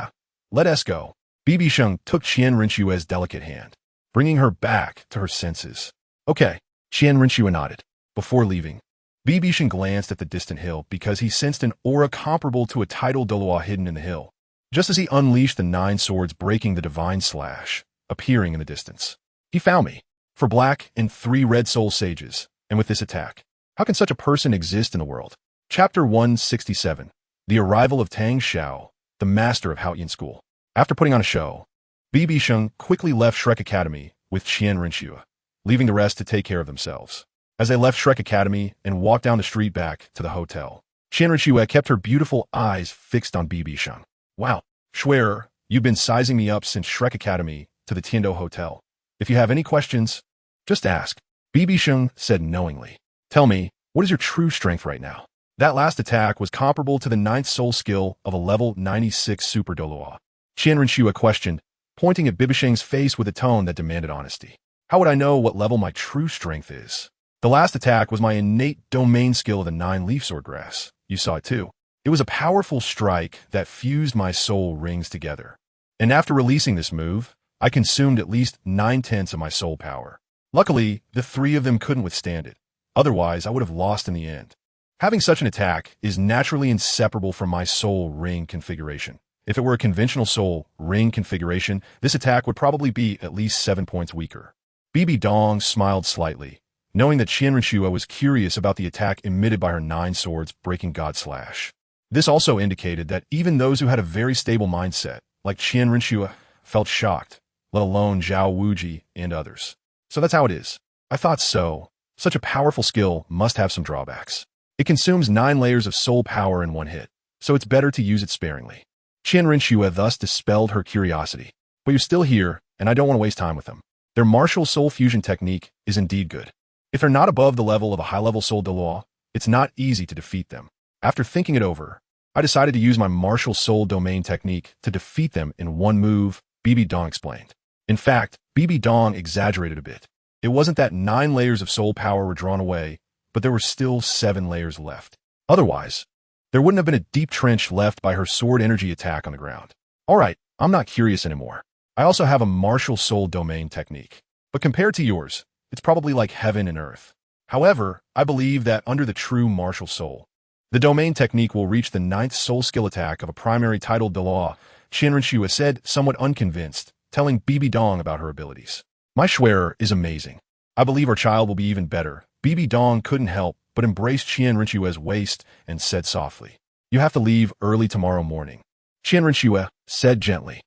let us go. BibiSheng took Renxue's delicate hand, bringing her back to her senses. Okay, Renxue nodded. Before leaving, BibiSheng glanced at the distant hill because he sensed an aura comparable to a tidal Douluo hidden in the hill, just as he unleashed the 9 swords breaking the divine slash, appearing in the distance. He found me, for black and 3 red soul sages, and with this attack. How can such a person exist in the world? Chapter 167. The Arrival of Tang Xiao, the Master of Haoyan School. After putting on a show, BibiSheng quickly left Shrek Academy with Renxue, leaving the rest to take care of themselves. As they left Shrek Academy and walked down the street back to the hotel, Renxue kept her beautiful eyes fixed on BibiSheng. Wow, Schwerer, you've been sizing me up since Shrek Academy to the Tiando Hotel. If you have any questions, just ask. BibiSheng said knowingly. Tell me, what is your true strength right now? That last attack was comparable to the 9th soul skill of a level 96 Super Douluo. Renxue questioned, pointing at BibiSheng's face with a tone that demanded honesty. How would I know what level my true strength is? The last attack was my innate domain skill of the 9-leaf swordgrass. You saw it too. It was a powerful strike that fused my soul rings together. And after releasing this move, I consumed at least 9/10 of my soul power. Luckily, the 3 of them couldn't withstand it. Otherwise, I would have lost in the end. Having such an attack is naturally inseparable from my soul ring configuration. If it were a conventional soul ring configuration, this attack would probably be at least 7 points weaker. Bibi Dong smiled slightly, knowing that Renxue was curious about the attack emitted by her 9 swords breaking God Slash. This also indicated that even those who had a very stable mindset, like Renxue, felt shocked, let alone Zhao Wuji and others. So that's how it is. I thought so. Such a powerful skill must have some drawbacks. It consumes 9 layers of soul power in one hit, so it's better to use it sparingly. Renxue thus dispelled her curiosity. But you're still here, and I don't want to waste time with them. Their martial soul fusion technique is indeed good. If they're not above the level of a high-level soul Douluo, it's not easy to defeat them. After thinking it over, I decided to use my martial soul domain technique to defeat them in one move, Bibi Dong explained. In fact, Bibi Dong exaggerated a bit. It wasn't that 9 layers of soul power were drawn away, but there were still 7 layers left. Otherwise, there wouldn't have been a deep trench left by her sword energy attack on the ground. Alright, I'm not curious anymore. I also have a martial soul domain technique. But compared to yours, it's probably like heaven and earth. However, I believe that under the true martial soul, the domain technique will reach the 9th soul skill attack of a primary titled Douluo, Renxue said, somewhat unconvinced, telling Bibi Dong about her abilities. My Schwerer is amazing. I believe our child will be even better. Bibi Dong couldn't help but embraced Renxue's waist and said softly, You have to leave early tomorrow morning. Renxue said gently.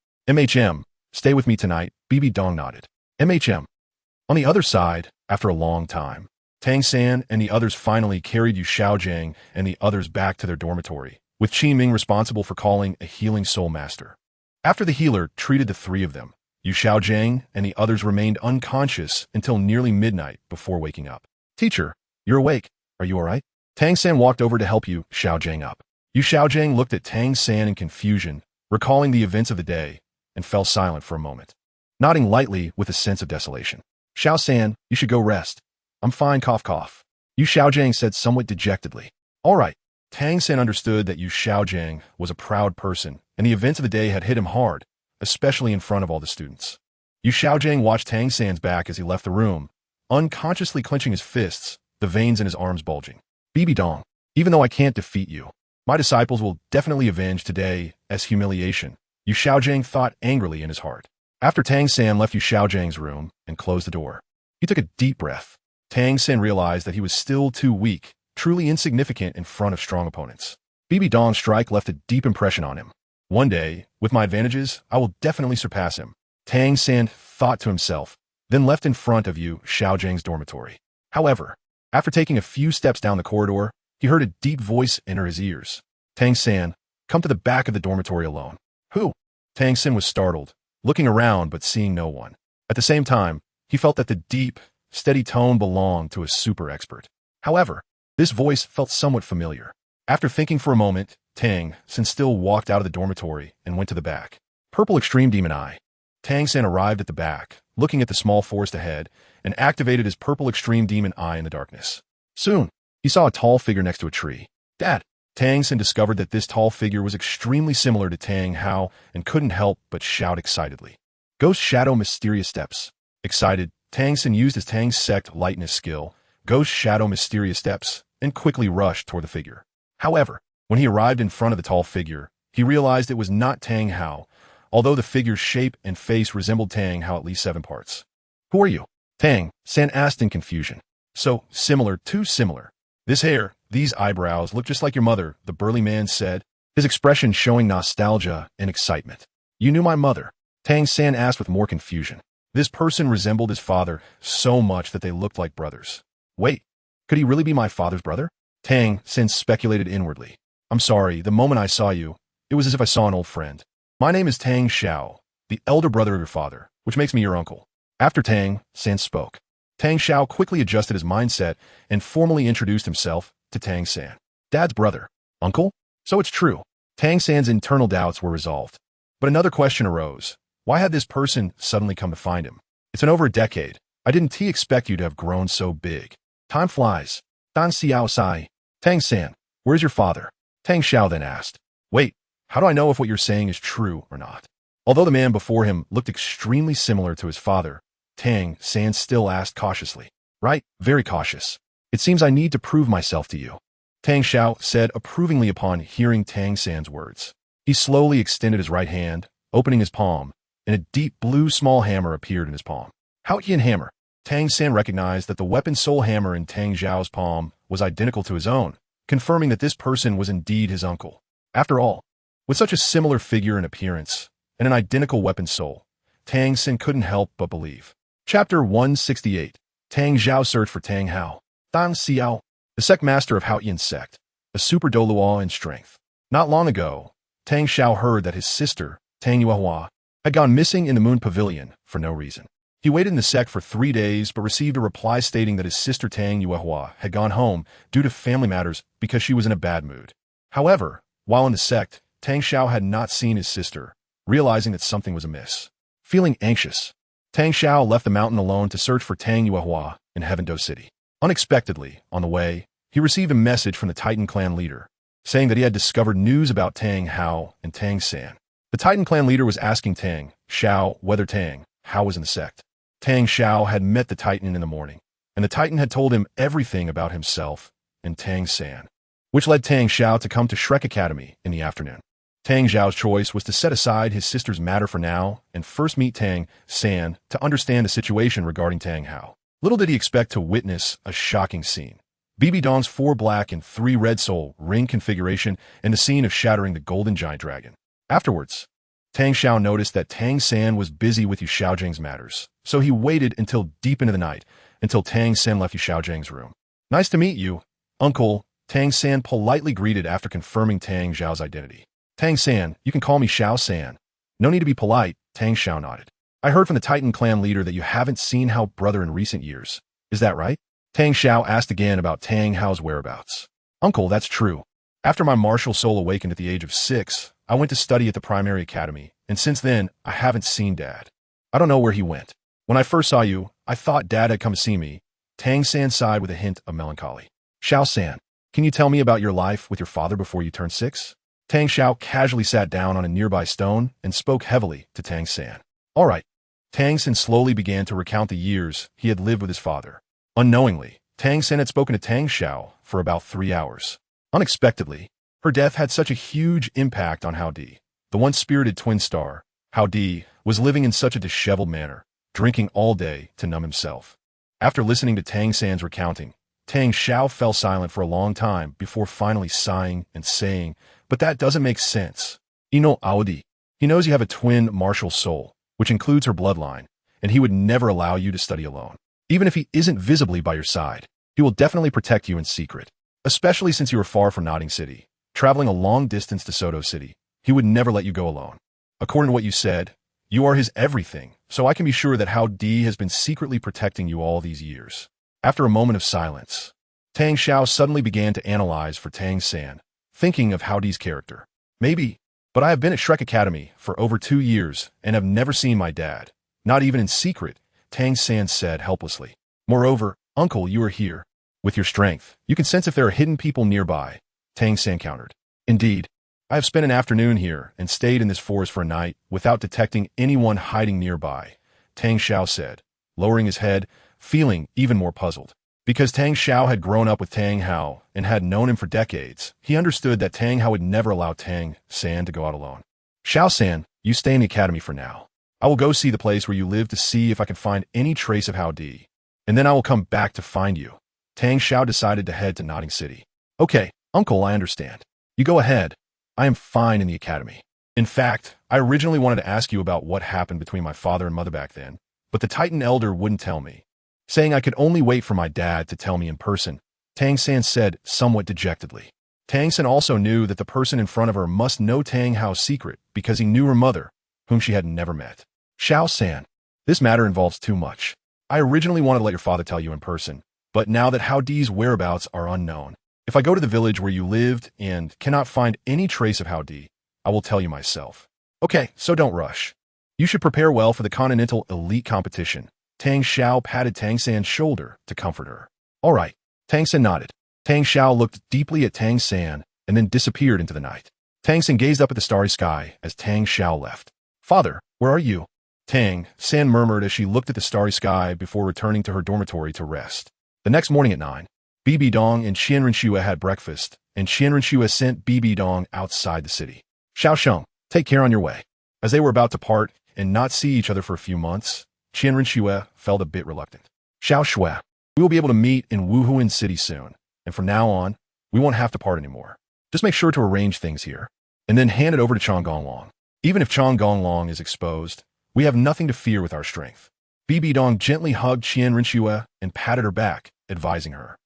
Stay with me tonight. Bibi Dong nodded. On the other side, after a long time, Tang San and the others finally carried Yu Xiaojiang and the others back to their dormitory, with Qi Ming responsible for calling a healing soul master. After the healer treated the 3 of them, Yu Xiaojiang and the others remained unconscious until nearly midnight before waking up. Teacher, you're awake. Are you alright? Tang San walked over to help Yu Xiaojiang up. Yu Xiaojiang looked at Tang San in confusion, recalling the events of the day, and fell silent for a moment, nodding lightly with a sense of desolation. Xiao San, you should go rest. I'm fine, cough cough. Yu Xiaojiang said somewhat dejectedly. Alright. Tang San understood that Yu Xiaojiang was a proud person, and the events of the day had hit him hard, especially in front of all the students. Yu Xiaojiang watched Tang San's back as he left the room, unconsciously clenching his fists, the veins in his arms bulging. Bibi Dong, even though I can't defeat you, my disciples will definitely avenge today as humiliation, Yu Xiaojiang thought angrily in his heart. After Tang San left Yu Xiaojiang's room and closed the door, he took a deep breath. Tang San realized that he was still too weak, truly insignificant in front of strong opponents. Bibi Dong's strike left a deep impression on him. One day, with my advantages, I will definitely surpass him, Tang San thought to himself, then left in front of Yu Xiaojiang's dormitory. However, after taking a few steps down the corridor, he heard a deep voice enter his ears. Tang San, come to the back of the dormitory alone. Who? Tang San was startled, looking around but seeing no one. At the same time, he felt that the deep, steady tone belonged to a super expert. However, this voice felt somewhat familiar. After thinking for a moment, Tang San still walked out of the dormitory and went to the back. Purple Extreme Demon Eye. Tang San arrived at the back, looking at the small forest ahead, and activated his Purple Extreme Demon Eye in the darkness. Soon, he saw a tall figure next to a tree. Dad! Tang San discovered that this tall figure was extremely similar to Tang Hao and couldn't help but shout excitedly. Ghost Shadow Mysterious Steps. Excited, Tang San used his Tang Sect Lightness skill, Ghost Shadow Mysterious Steps, and quickly rushed toward the figure. However, when he arrived in front of the tall figure, he realized it was not Tang Hao, although the figure's shape and face resembled Tang Hao at least 7 parts. Who are you? Tang San asked in confusion. So, similar, too similar. This hair, these eyebrows look just like your mother, the burly man said, his expression showing nostalgia and excitement. You knew my mother? Tang San asked with more confusion. This person resembled his father so much that they looked like brothers. Wait, could he really be my father's brother? Tang San speculated inwardly. I'm sorry, the moment I saw you, it was as if I saw an old friend. My name is Tang Xiao, the elder brother of your father, which makes me your uncle. After Tang San spoke, Tang Xiao quickly adjusted his mindset and formally introduced himself to Tang San. Dad's brother. Uncle? So it's true. Tang San's internal doubts were resolved. But another question arose. Why had this person suddenly come to find him? It's been over a decade. I didn't expect you to have grown so big. Time flies. Dan Xiao Sai. Tang San, where's your father? Tang Xiao then asked. Wait, how do I know if what you're saying is true or not? Although the man before him looked extremely similar to his father, Tang San still asked cautiously. Right, very cautious. It seems I need to prove myself to you. Tang Xiao said approvingly upon hearing Tang San's words. He slowly extended his right hand, opening his palm, and a deep blue small hammer appeared in his palm. Haotian hammer. Tang San recognized that the weapon soul hammer in Tang Xiao's palm was identical to his own, confirming that this person was indeed his uncle. After all, with such a similar figure and appearance, and an identical weapon soul, Tang San couldn't help but believe. Chapter 168. Tang Xiao search for Tang Hao. Dan Xiao, the sect master of Haotian sect, a super Douluo in strength. Not long ago, Tang Xiao heard that his sister, Tang Yuehua, had gone missing in the Moon Pavilion for no reason. He waited in the sect for 3 days but received a reply stating that his sister Tang Yuehua had gone home due to family matters because she was in a bad mood. However, while in the sect, Tang Xiao had not seen his sister, realizing that something was amiss. Feeling anxious, Tang Xiao left the mountain alone to search for Tang Yuehua in Heavendo City. Unexpectedly, on the way, he received a message from the Titan clan leader, saying that he had discovered news about Tang Hao and Tang San. The Titan clan leader was asking Tang Xiao whether Tang Hao was in the sect. Tang Xiao had met the Titan in the morning, and the Titan had told him everything about himself and Tang San, which led Tang Xiao to come to Shrek Academy in the afternoon. Tang Xiao's choice was to set aside his sister's matter for now and first meet Tang San to understand the situation regarding Tang Hao. Little did he expect to witness a shocking scene. BibiDong's 4 black and 3 red soul ring configuration and the scene of shattering the golden giant dragon. Afterwards, Tang Xiao noticed that Tang San was busy with Yu Xiaojing's matters, so he waited until deep into the night, until Tang San left Yu Xiaojing's room. Nice to meet you, Uncle, Tang San politely greeted after confirming Tang Xiao's identity. Tang San, you can call me Xiao San. No need to be polite, Tang Xiao nodded. I heard from the Titan clan leader that you haven't seen Hao brother in recent years. Is that right? Tang Xiao asked again about Tang Hao's whereabouts. Uncle, that's true. After my martial soul awakened at the age of 6, I went to study at the primary academy, and since then, I haven't seen Dad. I don't know where he went. When I first saw you, I thought Dad had come to see me. Tang San sighed with a hint of melancholy. Xiao San, can you tell me about your life with your father before you turned 6? Tang Xiao casually sat down on a nearby stone and spoke heavily to Tang San. All right. Tang San slowly began to recount the years he had lived with his father. Unknowingly, Tang San had spoken to Tang Xiao for about 3 hours. Unexpectedly, her death had such a huge impact on Hao Di. The once-spirited twin star, Hao Di, was living in such a disheveled manner, drinking all day to numb himself. After listening to Tang San's recounting, Tang Xiao fell silent for a long time before finally sighing and saying, but that doesn't make sense. Ino Aodi. He knows you have a twin martial soul, which includes her bloodline, and he would never allow you to study alone. Even if he isn't visibly by your side, he will definitely protect you in secret, especially since you are far from Nodding City. Traveling a long distance to Soto City, he would never let you go alone. According to what you said, you are his everything, so I can be sure that Hao Di has been secretly protecting you all these years. After a moment of silence, Tang Xiao suddenly began to analyze for Tang San, thinking of Hao Di's character. Maybe, but I have been at Shrek Academy for over 2 years and have never seen my dad, not even in secret, Tang San said helplessly. Moreover, Uncle, you are here. With your strength, you can sense if there are hidden people nearby, Tang San countered. Indeed, I have spent an afternoon here and stayed in this forest for a night without detecting anyone hiding nearby, Tang Xiao said, lowering his head, feeling even more puzzled. Because Tang Xiao had grown up with Tang Hao and had known him for decades, he understood that Tang Hao would never allow Tang San to go out alone. Xiao San, you stay in the academy for now. I will go see the place where you live to see if I can find any trace of Hao Di, and then I will come back to find you. Tang Xiao decided to head to Nodding City. Okay, uncle, I understand. You go ahead. I am fine in the academy. In fact, I originally wanted to ask you about what happened between my father and mother back then, but the Titan Elder wouldn't tell me. Saying I could only wait for my dad to tell me in person, Tang San said somewhat dejectedly. Tang San also knew that the person in front of her must know Tang Hao's secret because he knew her mother, whom she had never met. Xiao San, this matter involves too much. I originally wanted to let your father tell you in person, but now that Hao Di's whereabouts are unknown, if I go to the village where you lived and cannot find any trace of Hao Di, I will tell you myself. Okay, so don't rush. You should prepare well for the Continental Elite competition. Tang Xiao patted Tang San's shoulder to comfort her. All right. Tang San nodded. Tang Xiao looked deeply at Tang San and then disappeared into the night. Tang San gazed up at the starry sky as Tang Xiao left. Father, where are you? Tang San murmured as she looked at the starry sky before returning to her dormitory to rest. The next morning at 9, BibiDong and Renxue had breakfast, and Renxue sent BibiDong outside the city. Xiao Sheng, take care on your way. As they were about to part and not see each other for a few months, Renxue felt a bit reluctant. Xiao Shui, we will be able to meet in Wuhuan City soon, and from now on, we won't have to part anymore. Just make sure to arrange things here, and then hand it over to Chang Gonglong. Even if Chang Gonglong is exposed, we have nothing to fear with our strength. BibiDong gently hugged Renxue and patted her back, advising her.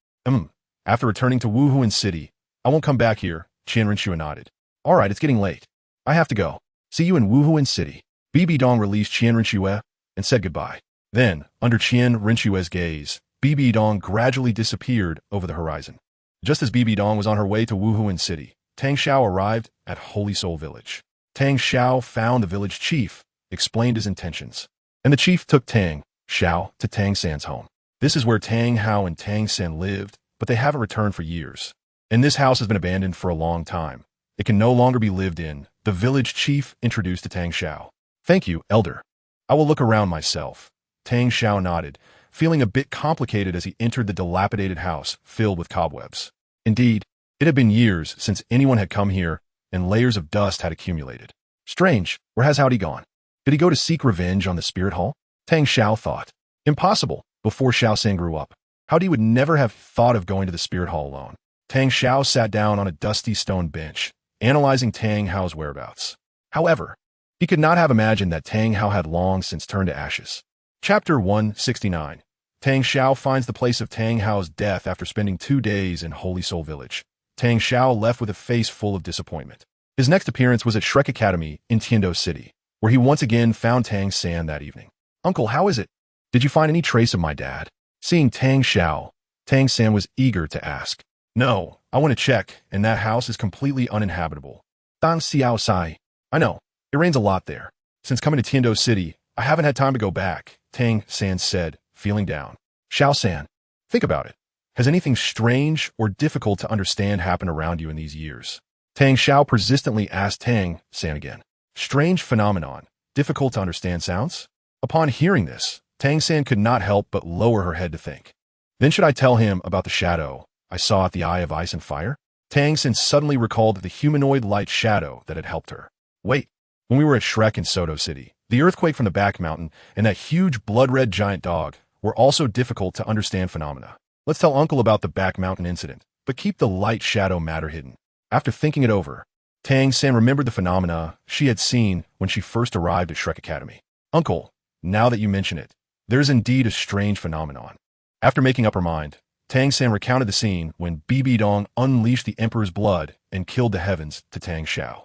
After returning to Wuhuan City, I won't come back here, Renxue nodded. All right, it's getting late. I have to go. See you in Wuhuan City. BibiDong released Renxue and said goodbye. Then, under Renxue's gaze, BibiDong gradually disappeared over the horizon. Just as BibiDong was on her way to Wuhuan City, Tang Xiao arrived at Holy Soul Village. Tang Xiao found the village chief, explained his intentions, and the chief took Tang Xiao to Tang San's home. This is where Tang Hao and Tang San lived, but they haven't returned for years. And this house has been abandoned for a long time. It can no longer be lived in, the village chief introduced to Tang Xiao. Thank you, elder. I will look around myself. Tang Xiao nodded, feeling a bit complicated as he entered the dilapidated house filled with cobwebs. Indeed, it had been years since anyone had come here, and layers of dust had accumulated. Strange, where has Hao Di gone? Did he go to seek revenge on the spirit hall? Tang Xiao thought. Impossible. Before Xiao San grew up, Hao Di would never have thought of going to the spirit hall alone. Tang Xiao sat down on a dusty stone bench, analyzing Tang Hao's whereabouts. However, he could not have imagined that Tang Hao had long since turned to ashes. Chapter 169. Tang Xiao finds the place of Tang Hao's death after spending 2 days in Holy Soul Village. Tang Xiao left with a face full of disappointment. His next appearance was at Shrek Academy in Tiando City, where he once again found Tang San that evening. Uncle, how is it? Did you find any trace of my dad? Seeing Tang Xiao, Tang San was eager to ask. No, I want to check, and that house is completely uninhabitable. Dang Xiao Sai. I know, it rains a lot there. Since coming to Tiando City, I haven't had time to go back, Tang San said, feeling down. Xiao San, think about it. Has anything strange or difficult to understand happened around you in these years? Tang Xiao persistently asked Tang San again. Strange phenomenon, difficult to understand sounds? Upon hearing this, Tang San could not help but lower her head to think. Then should I tell him about the shadow I saw at the Eye of Ice and Fire? Tang San suddenly recalled the humanoid light shadow that had helped her. Wait, when we were at Shrek in Soto City, the earthquake from the back mountain and that huge blood-red giant dog were also difficult to understand phenomena. Let's tell Uncle about the back mountain incident, but keep the light shadow matter hidden. After thinking it over, Tang San remembered the phenomena she had seen when she first arrived at Shrek Academy. Uncle, now that you mention it, there's indeed a strange phenomenon. After making up her mind, Tang San recounted the scene when BibiDong unleashed the Emperor's blood and killed the heavens to Tang Xiao.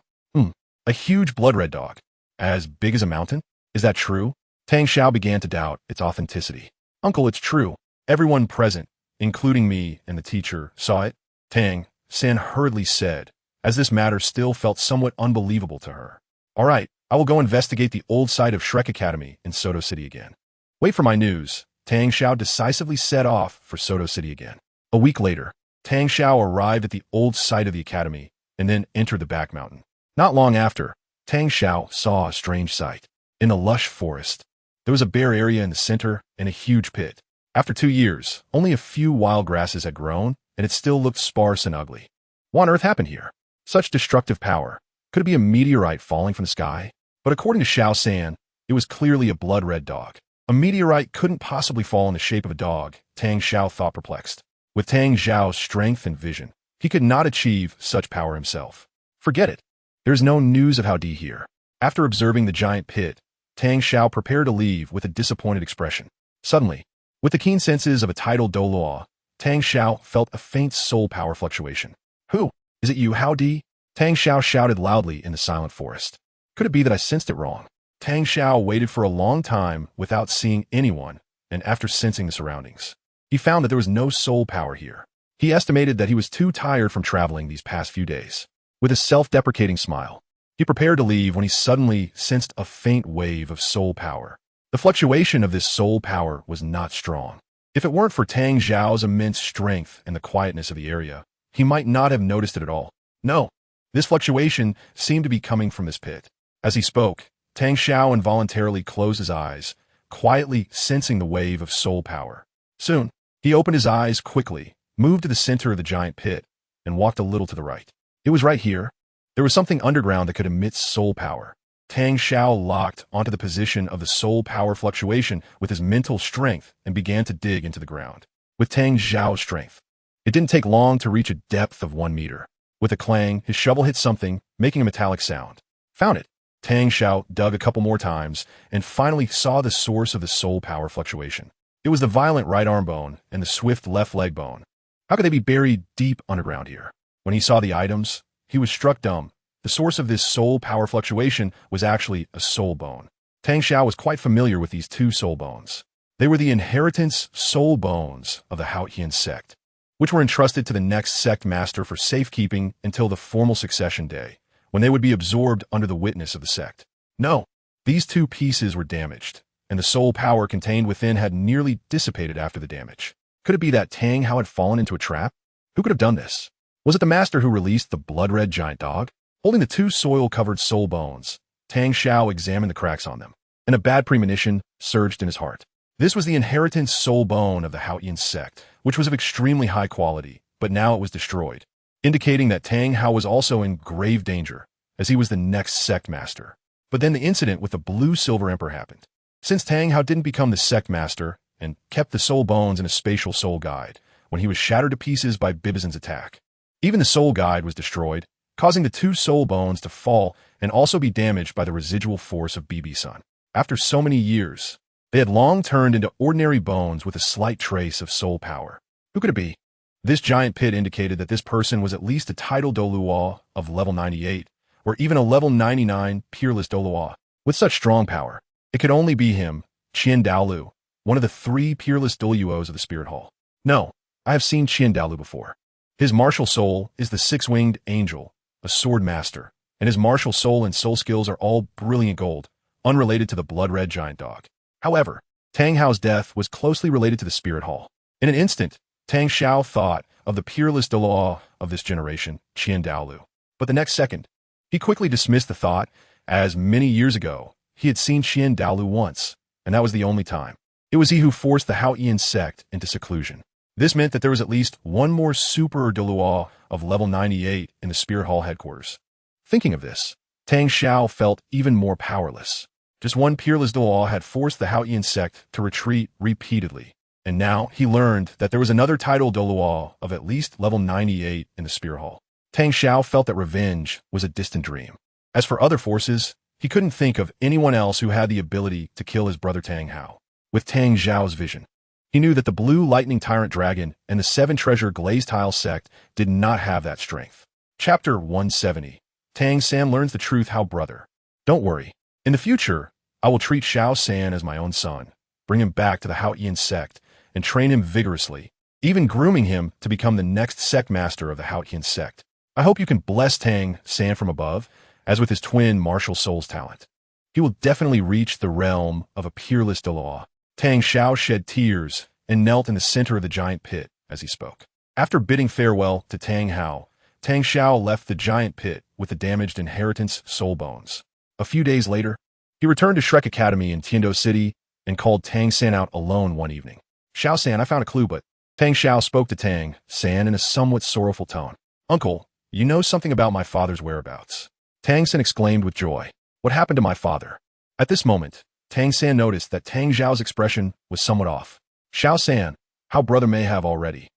A huge blood-red dog. As big as a mountain? Is that true? Tang Xiao began to doubt its authenticity. Uncle, it's true. Everyone present, including me and the teacher, saw it. Tang San hurriedly said, as this matter still felt somewhat unbelievable to her. All right, I will go investigate the old site of Shrek Academy in Soto City again. Wait for my news. Tang Xiao decisively set off for Soto City again. A week later, Tang Xiao arrived at the old site of the academy and then entered the back mountain. Not long after, Tang Xiao saw a strange sight. In a lush forest, there was a bare area in the center and a huge pit. After 2 years, only a few wild grasses had grown, and it still looked sparse and ugly. What on earth happened here? Such destructive power. Could it be a meteorite falling from the sky? But according to Xiao San, it was clearly a blood-red dog. A meteorite couldn't possibly fall in the shape of a dog, Tang Xiao thought perplexed. With Tang Xiao's strength and vision, he could not achieve such power himself. Forget it. There's no news of how D here. After observing the giant pit, Tang Xiao prepared to leave with a disappointed expression. Suddenly, with the keen senses of a titled Douluo, Tang Xiao felt a faint soul power fluctuation. Who? Is it you, Hao Di? Tang Xiao shouted loudly in the silent forest. Could it be that I sensed it wrong? Tang Xiao waited for a long time without seeing anyone, and after sensing the surroundings, he found that there was no soul power here. He estimated that he was too tired from traveling these past few days. With a self-deprecating smile, he prepared to leave when he suddenly sensed a faint wave of soul power. The fluctuation of this soul power was not strong. If it weren't for Tang Xiao's immense strength and the quietness of the area, he might not have noticed it at all. No, this fluctuation seemed to be coming from this pit. As he spoke, Tang Xiao involuntarily closed his eyes, quietly sensing the wave of soul power. Soon, he opened his eyes quickly, moved to the center of the giant pit, and walked a little to the right. It was right here. There was something underground that could emit soul power. Tang Xiao locked onto the position of the soul power fluctuation with his mental strength and began to dig into the ground. With Tang Xiao's strength, it didn't take long to reach a depth of 1 meter. With a clang, his shovel hit something, making a metallic sound. Found it. Tang Xiao dug a couple more times and finally saw the source of the soul power fluctuation. It was the violent right arm bone and the swift left leg bone. How could they be buried deep underground here? When he saw the items, he was struck dumb. The source of this soul power fluctuation was actually a soul bone. Tang Xiao was quite familiar with these two soul bones. They were the inheritance soul bones of the Haotian sect, which were entrusted to the next sect master for safekeeping until the formal succession day, when they would be absorbed under the witness of the sect. No, these two pieces were damaged, and the soul power contained within had nearly dissipated after the damage. Could it be that Tang Hao had fallen into a trap? Who could have done this? Was it the master who released the blood-red giant dog? Holding the two soil-covered soul bones, Tang Xiao examined the cracks on them, and a bad premonition surged in his heart. This was the inheritance soul bone of the Haotian sect, which was of extremely high quality, but now it was destroyed, indicating that Tang Hao was also in grave danger, as he was the next sect master. But then the incident with the blue-silver emperor happened. Since Tang Hao didn't become the sect master and kept the soul bones in a spatial soul guide, when he was shattered to pieces by BibiSheng's attack, even the soul guide was destroyed, causing the two soul bones to fall and also be damaged by the residual force of BibiSheng. After so many years, they had long turned into ordinary bones with a slight trace of soul power. Who could it be? This giant pit indicated that this person was at least a titled Douluo of level 98, or even a level 99 peerless Douluo. With such strong power, it could only be him, Dalu, one of the 3 peerless Douluos of the Spirit Hall. No, I have seen Dalu before. His martial soul is the 6-winged angel, a sword master, and his martial soul and soul skills are all brilliant gold, unrelated to the blood-red giant dog. However, Tang Hao's death was closely related to the Spirit Hall. In an instant, Tang Xiao thought of the peerless Douluo of this generation, Dalu. But the next second, he quickly dismissed the thought, as many years ago, he had seen Dalu once, and that was the only time. It was he who forced the Haotian sect into seclusion. This meant that there was at least one more super Douluo of level 98 in the Spirit Hall headquarters. Thinking of this, Tang Xiao felt even more powerless. Just one peerless Douluo had forced the Haotian sect to retreat repeatedly, and now he learned that there was another title Douluo of at least level 98 in the Spirit Hall. Tang Xiao felt that revenge was a distant dream. As for other forces, he couldn't think of anyone else who had the ability to kill his brother Tang Hao. With Tang Xiao's vision, he knew that the blue lightning tyrant dragon and the 7-treasure glazed tile sect did not have that strength. Chapter 170. Tang San learns the truth how brother. Don't worry. In the future, I will treat Xiao San as my own son, bring him back to the Haotian sect, and train him vigorously, even grooming him to become the next sect master of the Haotian sect. I hope you can bless Tang San from above, as with his twin martial soul's talent. He will definitely reach the realm of a peerless Douluo. Tang Xiao shed tears and knelt in the center of the giant pit as he spoke. After bidding farewell to Tang Hao, Tang Xiao left the giant pit with the damaged inheritance soul bones. A few days later, he returned to Shrek Academy in Tiando City and called Tang San out alone one evening. Xiao San, I found a clue, but Tang Xiao spoke to Tang San in a somewhat sorrowful tone. Uncle, you know something about my father's whereabouts. Tang San exclaimed with joy. What happened to my father? At this moment, Tang San noticed that Tang Xiao's expression was somewhat off. Xiao San, how brother may have already.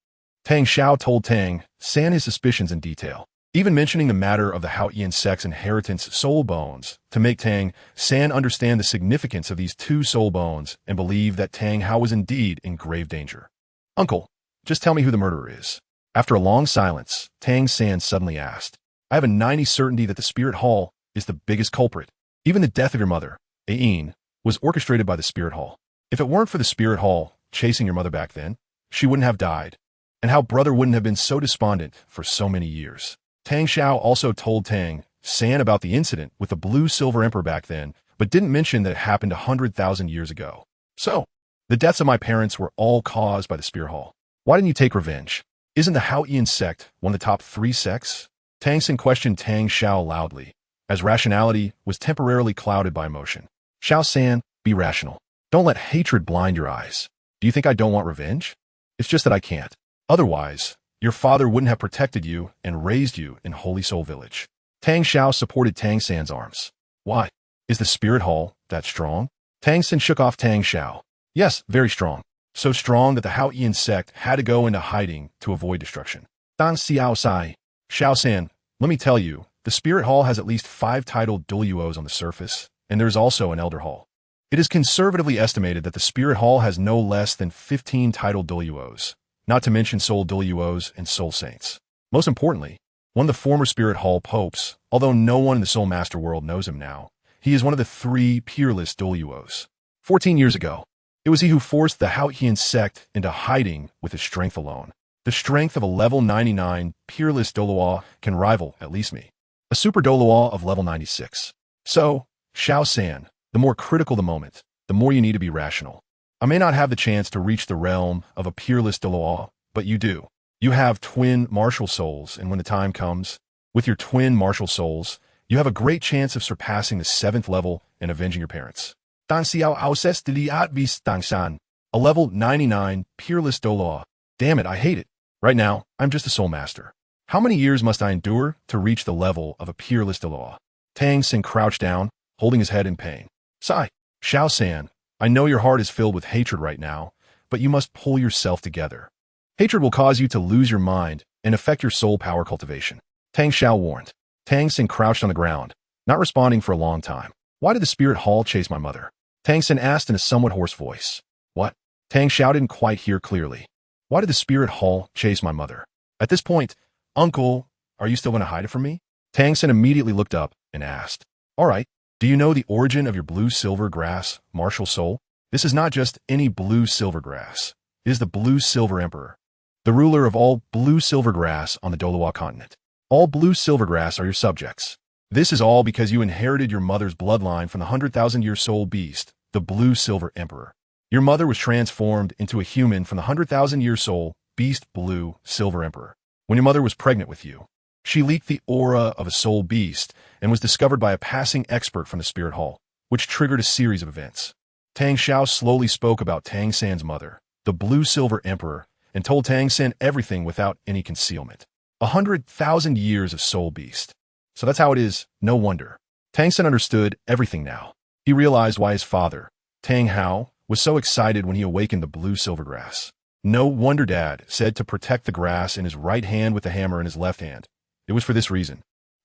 Tang Xiao told Tang San his suspicions in detail, even mentioning the matter of the Haotian sect's inheritance soul bones to make Tang San understand the significance of these two soul bones and believe that Tang Hao was indeed in grave danger. Uncle, just tell me who the murderer is. After a long silence, Tang San suddenly asked, I have a 90% certainty that the Spirit Hall is the biggest culprit. Even the death of your mother, Ain, was orchestrated by the Spirit Hall. If it weren't for the Spirit Hall chasing your mother back then, she wouldn't have died, and how brother wouldn't have been so despondent for so many years. Tang Xiao also told Tang San about the incident with the Blue-Silver Emperor back then, but didn't mention that it happened 100,000 years ago. So, the deaths of my parents were all caused by the Spirit Hall. Why didn't you take revenge? Isn't the Haotian sect one of the top 3 sects? Tang San questioned Tang Xiao loudly, as rationality was temporarily clouded by emotion. Xiao San, be rational. Don't let hatred blind your eyes. Do you think I don't want revenge? It's just that I can't. Otherwise, your father wouldn't have protected you and raised you in Holy Soul Village. Tang Xiao supported Tang San's arms. Why? Is the Spirit Hall that strong? Tang San shook off Tang Xiao. Yes, very strong. So strong that the Haotian sect had to go into hiding to avoid destruction. Dan Xiao Sai. Xiao San, let me tell you, the Spirit Hall has at least 5 titled Douluos on the surface, and there's also an Elder Hall. It is conservatively estimated that the Spirit Hall has no less than 15 titled Douluos, not to mention Soul Douluos and Soul Saints. Most importantly, one of the former Spirit Hall popes, although no one in the Soul Master world knows him now, he is one of the 3 peerless Douluos. 14 years ago, it was he who forced the Haotian sect into hiding with his strength alone. The strength of a level 99 peerless Douluo can rival, at least me, a super Douluo of level 96. So, Xiao San, the more critical the moment, the more you need to be rational. I may not have the chance to reach the realm of a peerless Douluo, but you do. You have twin martial souls, and when the time comes, with your twin martial souls, you have a great chance of surpassing the 7th level and avenging your parents. Dan Xiao Auses de Liat Vis Dang San, a level 99 peerless Douluo. Damn it, I hate it. Right now, I'm just a soul master. How many years must I endure to reach the level of a peerless Douluo? Tang San crouched down, holding his head in pain. Sigh. Xiao San, I know your heart is filled with hatred right now, but you must pull yourself together. Hatred will cause you to lose your mind and affect your soul power cultivation. Tang Xiao warned. Tang San crouched on the ground, not responding for a long time. Why did the Spirit Hall chase my mother? Tang San asked in a somewhat hoarse voice. What? Tang Xiao didn't quite hear clearly. Why did the Spirit Hall chase my mother? At this point, Uncle, are you still going to hide it from me? Tang San immediately looked up and asked. All right, do you know the origin of your blue-silver grass, martial soul? This is not just any blue-silver grass. It is the blue-silver emperor, the ruler of all blue-silver grass on the Douluo continent. All blue-silver grass are your subjects. This is all because you inherited your mother's bloodline from the 100,000-year soul beast, the blue-silver emperor. Your mother was transformed into a human from the 100,000-year soul beast blue-silver emperor. When your mother was pregnant with you, she leaked the aura of a soul beast and was discovered by a passing expert from the Spirit Hall, which triggered a series of events. Tang Xiao slowly spoke about Tang San's mother, the blue-silver emperor, and told Tang San everything without any concealment. 100,000 years of soul beast. So that's how it is, no wonder. Tang San understood everything now. He realized why his father, Tang Hao, was so excited when he awakened the blue-silver grass. No wonder Dad said to protect the grass in his right hand with the hammer in his left hand. It was for this reason.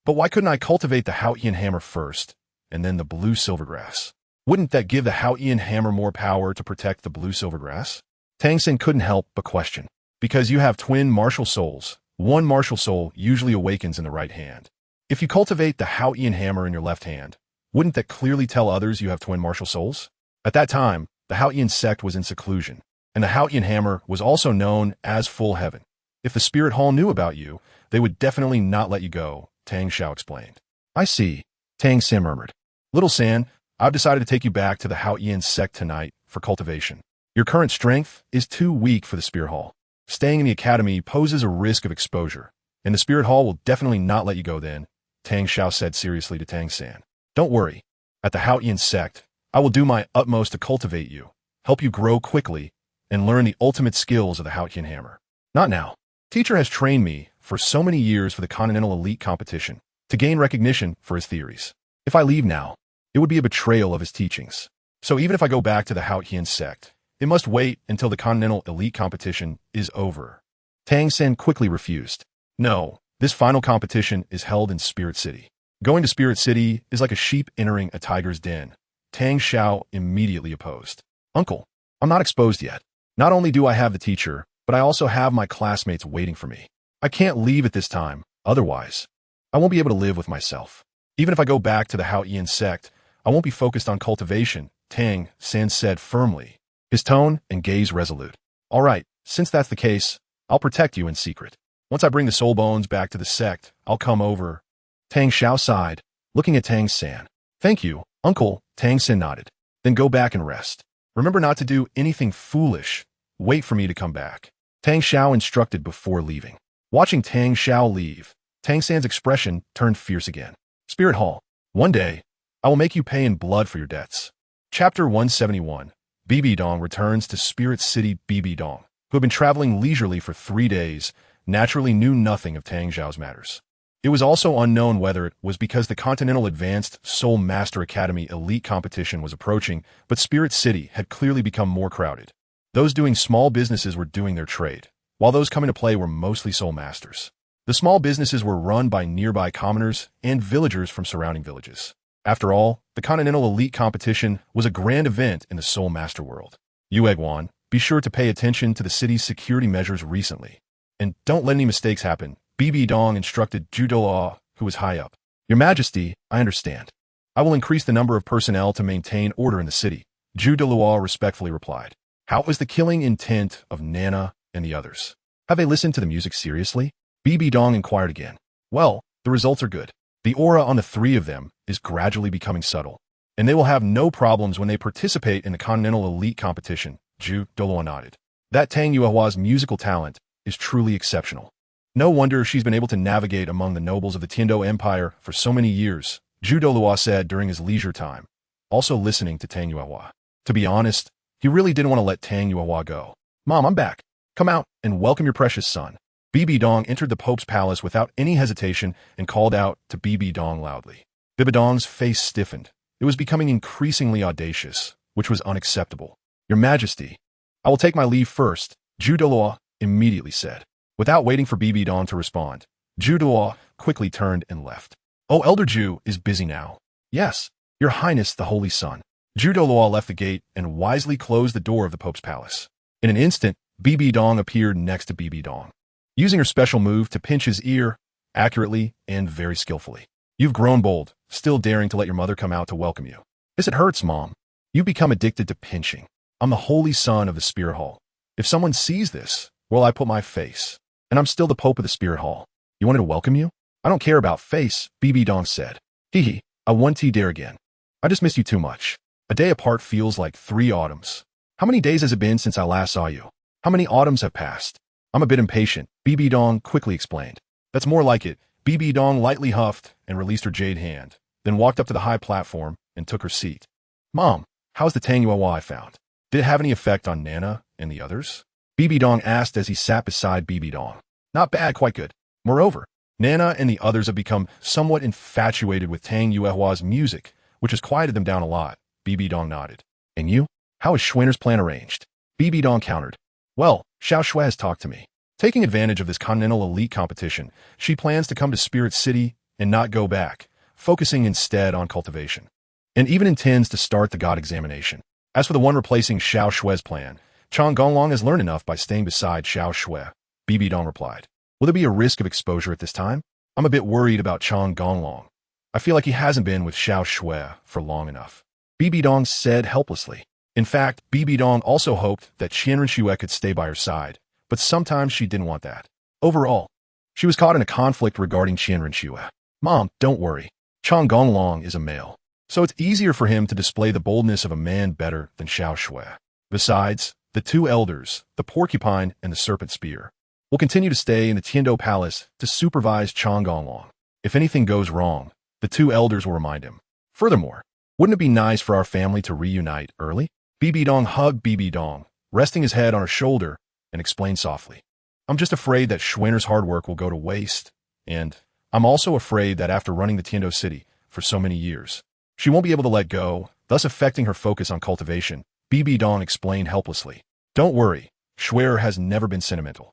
But why couldn't I cultivate the Haotian hammer first, and then the blue-silver grass? Wouldn't that give the Haotian hammer more power to protect the blue-silver grass? Tang San couldn't help but question. Because you have twin martial souls, one martial soul usually awakens in the right hand. If you cultivate the Haotian hammer in your left hand, wouldn't that clearly tell others you have twin martial souls? At that time, the Haotian sect was in seclusion, and the Haotian hammer was also known as Full Heaven. If the Spirit Hall knew about you, they would definitely not let you go, Tang Xiao explained. I see, Tang San murmured. Little San, I've decided to take you back to the Haotian sect tonight for cultivation. Your current strength is too weak for the Spirit Hall. Staying in the academy poses a risk of exposure, and the Spirit Hall will definitely not let you go then, Tang Xiao said seriously to Tang San. Don't worry. At the Haotian sect, I will do my utmost to cultivate you, help you grow quickly, and learn the ultimate skills of the Haotian hammer. Not now. Teacher has trained me for so many years for the Continental Elite competition to gain recognition for his theories. If I leave now, it would be a betrayal of his teachings. So even if I go back to the Haotian sect, it must wait until the Continental Elite competition is over. Tang Sen quickly refused. No, this final competition is held in Spirit City. Going to Spirit City is like a sheep entering a tiger's den. Tang Xiao immediately opposed. Uncle, I'm not exposed yet. Not only do I have the teacher, but I also have my classmates waiting for me. I can't leave at this time, otherwise, I won't be able to live with myself. Even if I go back to the Hao Ian sect, I won't be focused on cultivation, Tang Sen said firmly, his tone and gaze resolute. All right, since that's the case, I'll protect you in secret. Once I bring the soul bones back to the sect, I'll come over. Tang Xiao sighed, looking at Tang San. Thank you, uncle, Tang Sen nodded. Then go back and rest. Remember not to do anything foolish. Wait for me to come back. Tang Xiao instructed before leaving. Watching Tang Xiao leave, Tang San's expression turned fierce again. Spirit Hall. One day, I will make you pay in blood for your debts. Chapter 171. BibiDong returns to Spirit City. BibiDong, who had been traveling leisurely for 3 days, naturally knew nothing of Tang Xiao's matters. It was also unknown whether it was because the Continental Advanced Soul Master Academy elite competition was approaching, but Spirit City had clearly become more crowded. Those doing small businesses were doing their trade, while those coming to play were mostly soul masters. The small businesses were run by nearby commoners and villagers from surrounding villages. After all, the Continental Elite Competition was a grand event in the Soul Master world. Yueguan, be sure to pay attention to the city's security measures recently. And don't let any mistakes happen, BibiDong instructed Douluo, who was high up. Your Majesty, I understand. I will increase the number of personnel to maintain order in the city, Douluo respectfully replied. How was the killing intent of Nana and the others? Have they listened to the music seriously? BibiDong inquired again. Well, the results are good. The aura on the 3 of them is gradually becoming subtle, and they will have no problems when they participate in the Continental Elite Competition, Douluo nodded. That Tang Yuehua's musical talent is truly exceptional. No wonder she's been able to navigate among the nobles of the Tiando Empire for so many years, Douluo said during his leisure time, also listening to Tang Yuehua. To be honest, he really didn't want to let Tang Yuehua go. Mom, I'm back. Come out and welcome your precious son. BibiDong entered the Pope's palace without any hesitation and called out to BibiDong loudly. BibiDong's face stiffened. It was becoming increasingly audacious, which was unacceptable. Your Majesty, I will take my leave first, Douluo immediately said. Without waiting for BibiDong to respond, Douluo quickly turned and left. Oh, Elder Ju is busy now. Yes, Your Highness the Holy Son. Douluo left the gate and wisely closed the door of the Pope's palace. In an instant, BibiDong appeared next to BibiDong, using her special move to pinch his ear, accurately and very skillfully. You've grown bold, still daring to let your mother come out to welcome you. Yes, it hurts, Mom. You've become addicted to pinching. I'm the Holy Son of the Spirit Hall. If someone sees this, well, I put my face. And I'm still the Pope of the Spirit Hall. You wanted to welcome you? I don't care about face, BibiDong said. Hee, I want to dare again. I just missed you too much. A day apart feels like 3 autumns. How many days has it been since I last saw you? How many autumns have passed? I'm a bit impatient, BibiDong quickly explained. That's more like it. BibiDong lightly huffed and released her jade hand, then walked up to the high platform and took her seat. Mom, how's the Tang Yuehua I found? Did it have any effect on Nana and the others? BibiDong asked as he sat beside BibiDong. Not bad, quite good. Moreover, Nana and the others have become somewhat infatuated with Tang Yuehua's music, which has quieted them down a lot, BibiDong nodded. And you? How is Schwenner's plan arranged? BibiDong countered. Well, Xiao Shui has talked to me. Taking advantage of this Continental Elite competition, she plans to come to Spirit City and not go back, focusing instead on cultivation. And even intends to start the God examination. As for the one replacing Xiao Shui's plan, Chang Gonglong has learned enough by staying beside Xiao Shui, BibiDong replied. Will there be a risk of exposure at this time? I'm a bit worried about Chang Gonglong. I feel like he hasn't been with Xiao Shui for long enough. BibiDong said helplessly. In fact, BibiDong also hoped that Renxue could stay by her side, but sometimes she didn't want that. Overall, she was caught in a conflict regarding Renxue. Mom, don't worry. Chang Gonglong is a male, so it's easier for him to display the boldness of a man better than Xiao Shui. Besides, the 2 elders, the porcupine and the serpent spear, will continue to stay in the Tiando Palace to supervise Chang Gonglong. If anything goes wrong, the 2 elders will remind him. Furthermore, wouldn't it be nice for our family to reunite early? BibiDong hugged BibiDong, resting his head on her shoulder, and explained softly. I'm just afraid that Schwenner's hard work will go to waste, and I'm also afraid that after running the Tiando City for so many years, she won't be able to let go, thus affecting her focus on cultivation, BibiDong explained helplessly. Don't worry, Schwer has never been sentimental.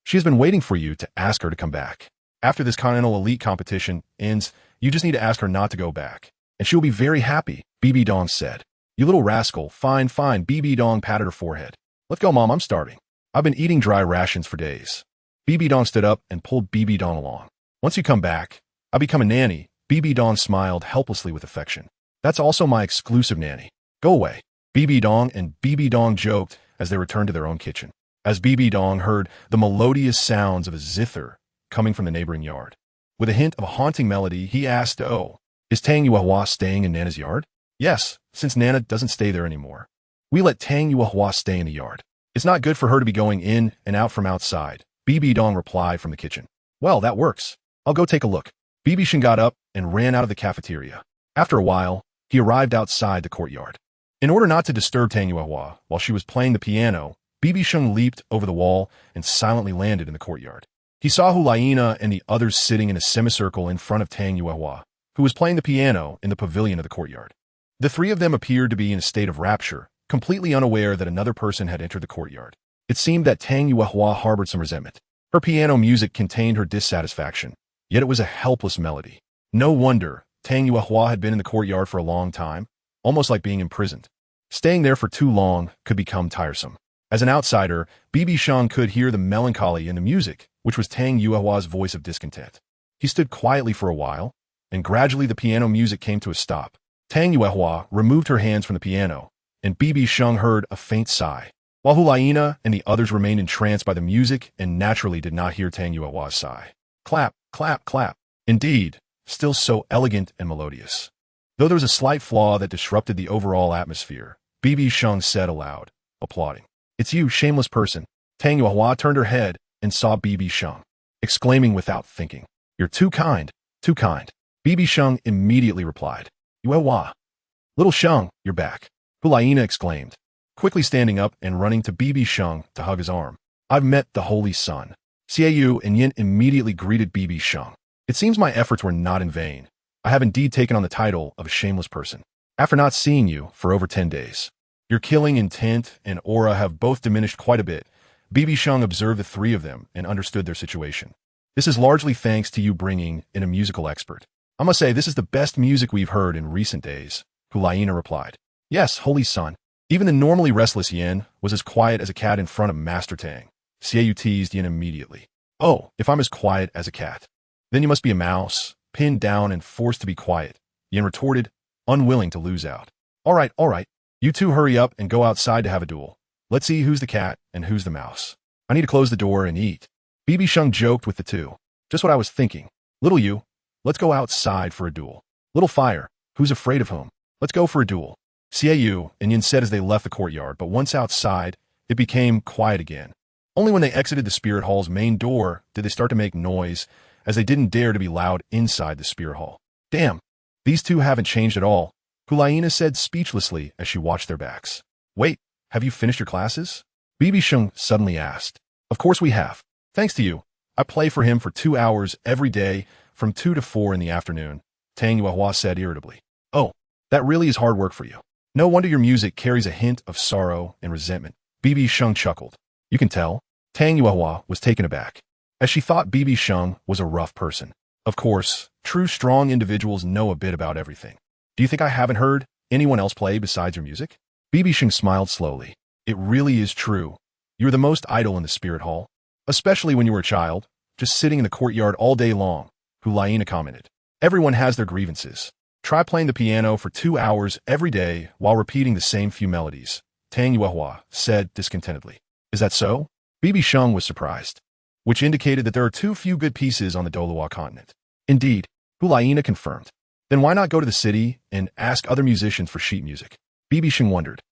She has been waiting for you to ask her to come back. After this Continental Elite competition ends, you just need to ask her not to go back. And she will be very happy, BibiDong said. You little rascal, fine, fine, BibiDong patted her forehead. Let's go, Mom, I'm starving. I've been eating dry rations for days. BibiDong stood up and pulled BibiDong along. Once you come back, I'll become a nanny. BibiDong smiled helplessly with affection. That's also my exclusive nanny. Go away. BibiDong and BibiDong joked as they returned to their own kitchen. As BibiDong heard the melodious sounds of a zither coming from the neighboring yard. With a hint of a haunting melody, he asked, "Oh, is Tang Yuehua staying in Nana's yard?" "Yes, since Nana doesn't stay there anymore. We let Tang Yuehua stay in the yard. It's not good for her to be going in and out from outside," BibiDong replied from the kitchen. "Well, that works. I'll go take a look." BibiSheng got up and ran out of the cafeteria. After a while, he arrived outside the courtyard. In order not to disturb Tang Yuehua while she was playing the piano, BibiSheng leaped over the wall and silently landed in the courtyard. He saw Hulaina and the others sitting in a semicircle in front of Tang Yuehua, who was playing the piano in the pavilion of the courtyard. The three of them appeared to be in a state of rapture, completely unaware that another person had entered the courtyard. It seemed that Tang Yuehua harbored some resentment. Her piano music contained her dissatisfaction, yet it was a helpless melody. No wonder Tang Yuehua had been in the courtyard for a long time, almost like being imprisoned. Staying there for too long could become tiresome. As an outsider, BibiSheng could hear the melancholy in the music, which was Tang Yuehua's voice of discontent. He stood quietly for a while, and gradually the piano music came to a stop. Tang Yuehua removed her hands from the piano, and BibiSheng heard a faint sigh, while Hulaina and the others remained entranced by the music and naturally did not hear Tang Yuehua's sigh. Clap, clap, clap. Indeed, still so elegant and melodious. Though there was a slight flaw that disrupted the overall atmosphere, BibiSheng said aloud, applauding. "It's you, shameless person." Tang Yuehua turned her head and saw BibiSheng, exclaiming without thinking, "You're too kind, too kind." BibiSheng immediately replied, "Yuehua. Little Sheng, you're back." Hulaina exclaimed, quickly standing up and running to BibiSheng to hug his arm. "I've met the Holy Sun." Xiaoyu and Yin immediately greeted BibiSheng. "It seems my efforts were not in vain. I have indeed taken on the title of a shameless person. After not seeing you for over 10 days. Your killing intent and aura have both diminished quite a bit." BibiSheng observed the three of them and understood their situation. "This is largely thanks to you bringing in a musical expert. I must say this is the best music we've heard in recent days," Hulaina replied. "Yes, Holy Sun." Even the normally restless Yin was as quiet as a cat in front of Master Tang. Xiaoyu teased Yin immediately. "Oh, if I'm as quiet as a cat, then you must be a mouse, pinned down and forced to be quiet," Yin retorted, unwilling to lose out. All right. You two hurry up and go outside to have a duel. Let's see who's the cat and who's the mouse. I need to close the door and eat." BibiSheng joked with the two. "Just what I was thinking. Little you, let's go outside for a duel. Little fire, who's afraid of whom? Let's go for a duel." Xiaoyu and Yin said as they left the courtyard, but once outside, it became quiet again. Only when they exited the spirit hall's main door did they start to make noise, as they didn't dare to be loud inside the spirit hall. "Damn, these two haven't changed at all," Hulaina said speechlessly as she watched their backs. "Wait, have you finished your classes?" BibiSheng suddenly asked. "Of course we have. Thanks to you. I play for him for 2 hours every day from 2 to 4 in the afternoon," Tang Yuehua said irritably. "Oh, that really is hard work for you. No wonder your music carries a hint of sorrow and resentment." BibiSheng chuckled. "You can tell." Tang Yuehua was taken aback, as she thought BibiSheng was a rough person. Of course, true strong individuals know a bit about everything. "Do you think I haven't heard anyone else play besides your music?" BibiSheng smiled slowly. "It really is true. You were the most idle in the spirit hall, especially when you were a child, just sitting in the courtyard all day long," Hulaina commented. "Everyone has their grievances. Try playing the piano for 2 hours every day while repeating the same few melodies," Tang Yuehua said discontentedly. "Is that so?" BibiSheng was surprised, which indicated that there are too few good pieces on the Douluo continent. "Indeed," Hulaina confirmed. "Then why not go to the city and ask other musicians for sheet music?" BibiSheng wondered.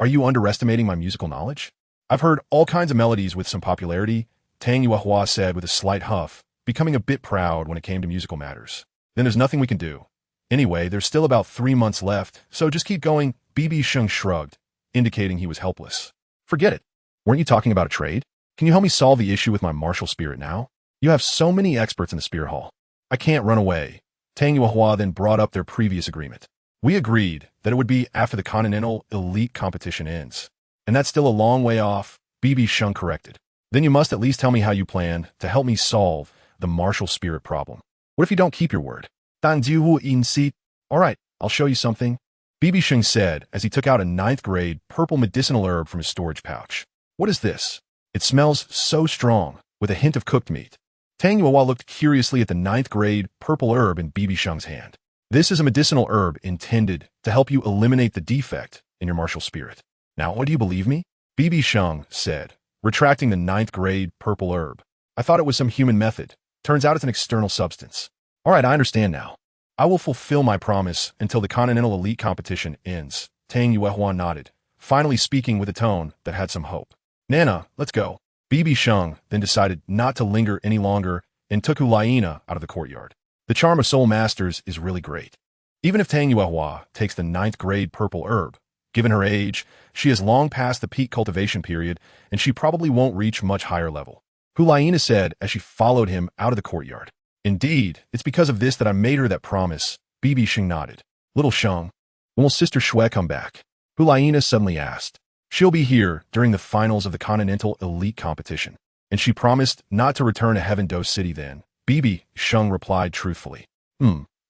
Are you underestimating my musical knowledge?" "I've heard all kinds of melodies with some popularity," Tang Yuehua said with a slight huff, becoming a bit proud when it came to musical matters. "Then there's nothing we can do. Anyway, there's still about 3 months left, so just keep going." BibiSheng shrugged, indicating he was helpless. "Forget it. Weren't you talking about a trade? Can you help me solve the issue with my martial spirit now? You have so many experts in the spirit hall. I can't run away." Tang Yuehua then brought up their previous agreement. "We agreed that it would be after the Continental Elite competition ends. And that's still a long way off," BibiSheng corrected. Then you must at least tell me how you plan to help me solve the martial spirit problem. What if you don't keep your word? Alright, I'll show you something. BibiSheng said as he took out a 9th grade purple medicinal herb from his storage pouch. What is this? It smells so strong, with a hint of cooked meat. Tang Yuehua looked curiously at the 9th grade purple herb in BibiSheng's hand. This is a medicinal herb intended to help you eliminate the defect in your martial spirit. Now, what do you believe me? BibiSheng said, retracting the 9th grade purple herb. I thought it was some human method. Turns out it's an external substance. Alright, I understand now. I will fulfill my promise until the Continental Elite competition ends. Tang Yuehua nodded, finally speaking with a tone that had some hope. Nana, let's go. BibiSheng then decided not to linger any longer and took Hulaina out of the courtyard. The charm of Soul Masters is really great. Even if Tang Yuehua takes the 9th grade purple herb, given her age, she has long passed the peak cultivation period and she probably won't reach much higher level. Hulaina said as she followed him out of the courtyard. Indeed, it's because of this that I made her that promise. BibiSheng nodded. Little Sheng, when will Sister Xue come back? Hulaina suddenly asked. She'll be here during the finals of the Continental Elite competition, and she promised not to return to Heaven Dose City then. BibiSheng replied truthfully.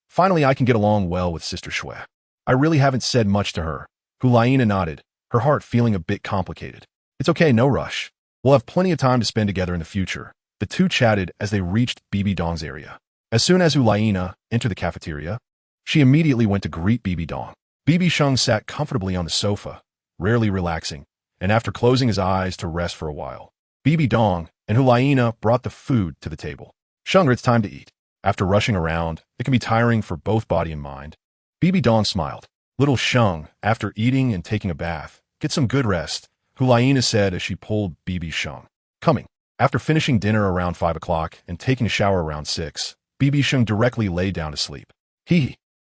Finally I can get along well with Sister Xue. I really haven't said much to her. Hulaina nodded, her heart feeling a bit complicated. It's okay, no rush. We'll have plenty of time to spend together in the future. The two chatted as they reached Bibi Dong's area. As soon as Hulaina entered the cafeteria, she immediately went to greet Bibi Dong. BibiSheng sat comfortably on the sofa, rarely relaxing, and after closing his eyes to rest for a while, Bibi Dong and Hulaina brought the food to the table. Sheng, it's time to eat. After rushing around, it can be tiring for both body and mind. Bibi Dong smiled. Little Sheng, after eating and taking a bath, get some good rest, Hulaina said as she pulled BibiSheng. Coming. After finishing dinner around 5 o'clock and taking a shower around 6, BibiSheng directly lay down to sleep.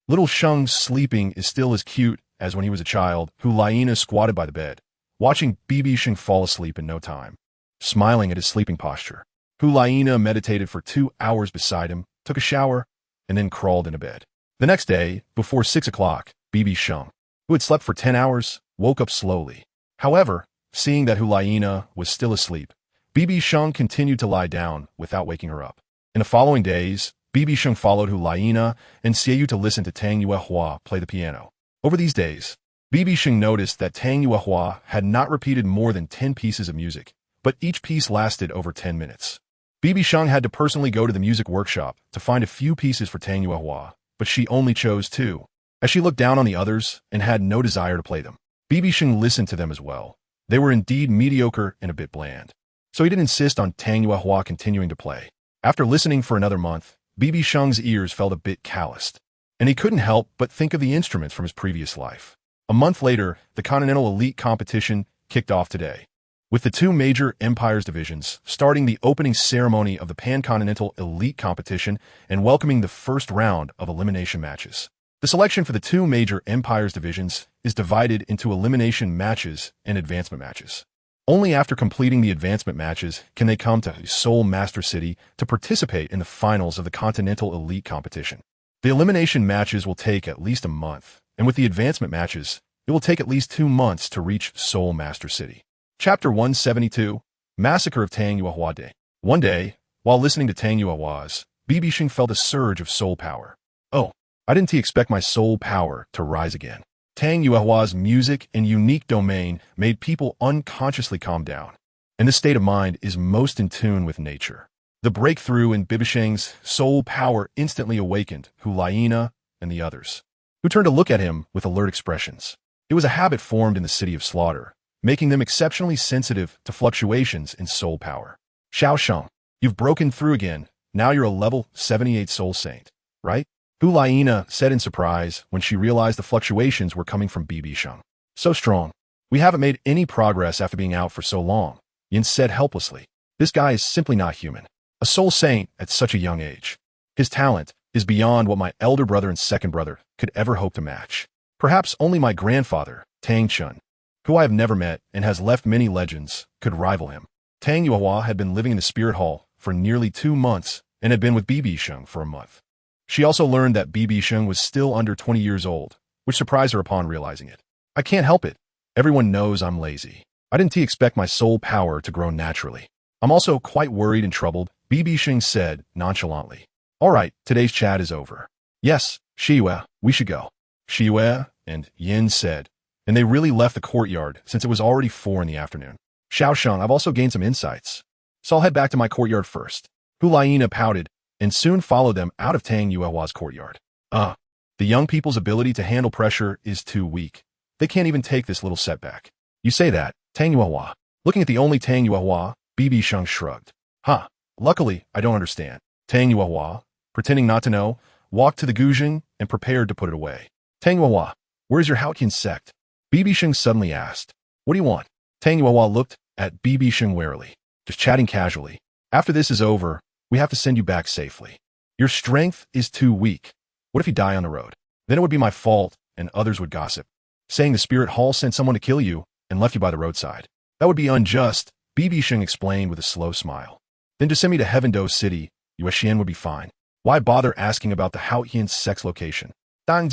Little Sheng's sleeping is still as cute as when he was a child. Hulaina squatted by the bed, watching BibiSheng fall asleep in no time, smiling at his sleeping posture. Hulaina meditated for 2 hours beside him, took a shower, and then crawled into bed. The next day, before 6 o'clock, BibiSheng, who had slept for 10 hours, woke up slowly. However, seeing that Hulaina was still asleep, BibiSheng continued to lie down without waking her up. In the following days, BibiSheng followed Hulaina and Xiaoyu to listen to Tang Yuehua play the piano. Over these days, BibiSheng noticed that Tang Yuehua had not repeated more than 10 pieces of music, but each piece lasted over 10 minutes. BibiSheng had to personally go to the music workshop to find a few pieces for Tang Yuehua, but she only chose 2, as she looked down on the others and had no desire to play them. BibiSheng listened to them as well. They were indeed mediocre and a bit bland, so he didn't insist on Tang Yuehua continuing to play. After listening for another month, BibiSheng's ears felt a bit calloused, and he couldn't help but think of the instruments from his previous life. A month later, the Continental Elite competition kicked off today, with the 2 major Empires divisions starting the opening ceremony of the Pan-Continental Elite competition and welcoming the first round of elimination matches. The selection for the 2 major Empires divisions is divided into elimination matches and advancement matches. Only after completing the advancement matches can they come to Soul Master City to participate in the finals of the Continental Elite competition. The elimination matches will take at least a month, and with the advancement matches, it will take at least 2 months to reach Soul Master City. Chapter 172, Massacre of Tang Yuehua Day. One day, while listening to Tang Yuehua's, BibiSheng felt a surge of soul power. Oh, I didn't expect my soul power to rise again. Tang Yuehua's music and unique domain made people unconsciously calm down, and this state of mind is most in tune with nature. The breakthrough in BibiSheng's soul power instantly awakened Hulaina and the others, who turned to look at him with alert expressions. It was a habit formed in the city of slaughter, making them exceptionally sensitive to fluctuations in soul power. Xiao Sheng, you've broken through again. Now you're a level 78 soul saint, right? Hulaina said in surprise when she realized the fluctuations were coming from BibiSheng. So strong. We haven't made any progress after being out for so long, Yin said helplessly. This guy is simply not human. A soul saint at such a young age. His talent is beyond what my elder brother and second brother could ever hope to match. Perhaps only my grandfather, Tang Chun, who I have never met and has left many legends, could rival him. Tang Yuehua had been living in the spirit hall for nearly 2 months and had been with BibiSheng for a month. She also learned that BibiSheng was still under 20 years old, which surprised her upon realizing it. I can't help it. Everyone knows I'm lazy. I didn't expect my soul power to grow naturally. I'm also quite worried and troubled, BibiSheng said nonchalantly. All right, today's chat is over. Yes, Shiyue, we should go. Shiyue and Yin said, and they really left the courtyard since it was already 4 in the afternoon. Xiaosheng, I've also gained some insights, so I'll head back to my courtyard first. Hu Laina pouted and soon followed them out of Tang Yuehua's courtyard. The young people's ability to handle pressure is too weak. They can't even take this little setback. You say that, Tang Yuehua. Looking at the only Tang Yuehua, BibiSheng shrugged. Luckily, I don't understand. Tang Yuehua, pretending not to know, walked to the guzheng and prepared to put it away. Tang Yuehua, where's your Haotian sect? BibiSheng suddenly asked. What do you want? Tang Yuehua looked at BibiSheng warily, just chatting casually. After this is over, we have to send you back safely. Your strength is too weak. What if you die on the road? Then it would be my fault, and others would gossip, saying the spirit hall sent someone to kill you and left you by the roadside. That would be unjust, BibiSheng explained with a slow smile. Then just send me to Heavendoe City, Yuexian would be fine. Why bother asking about the Haotian sect's location? Alright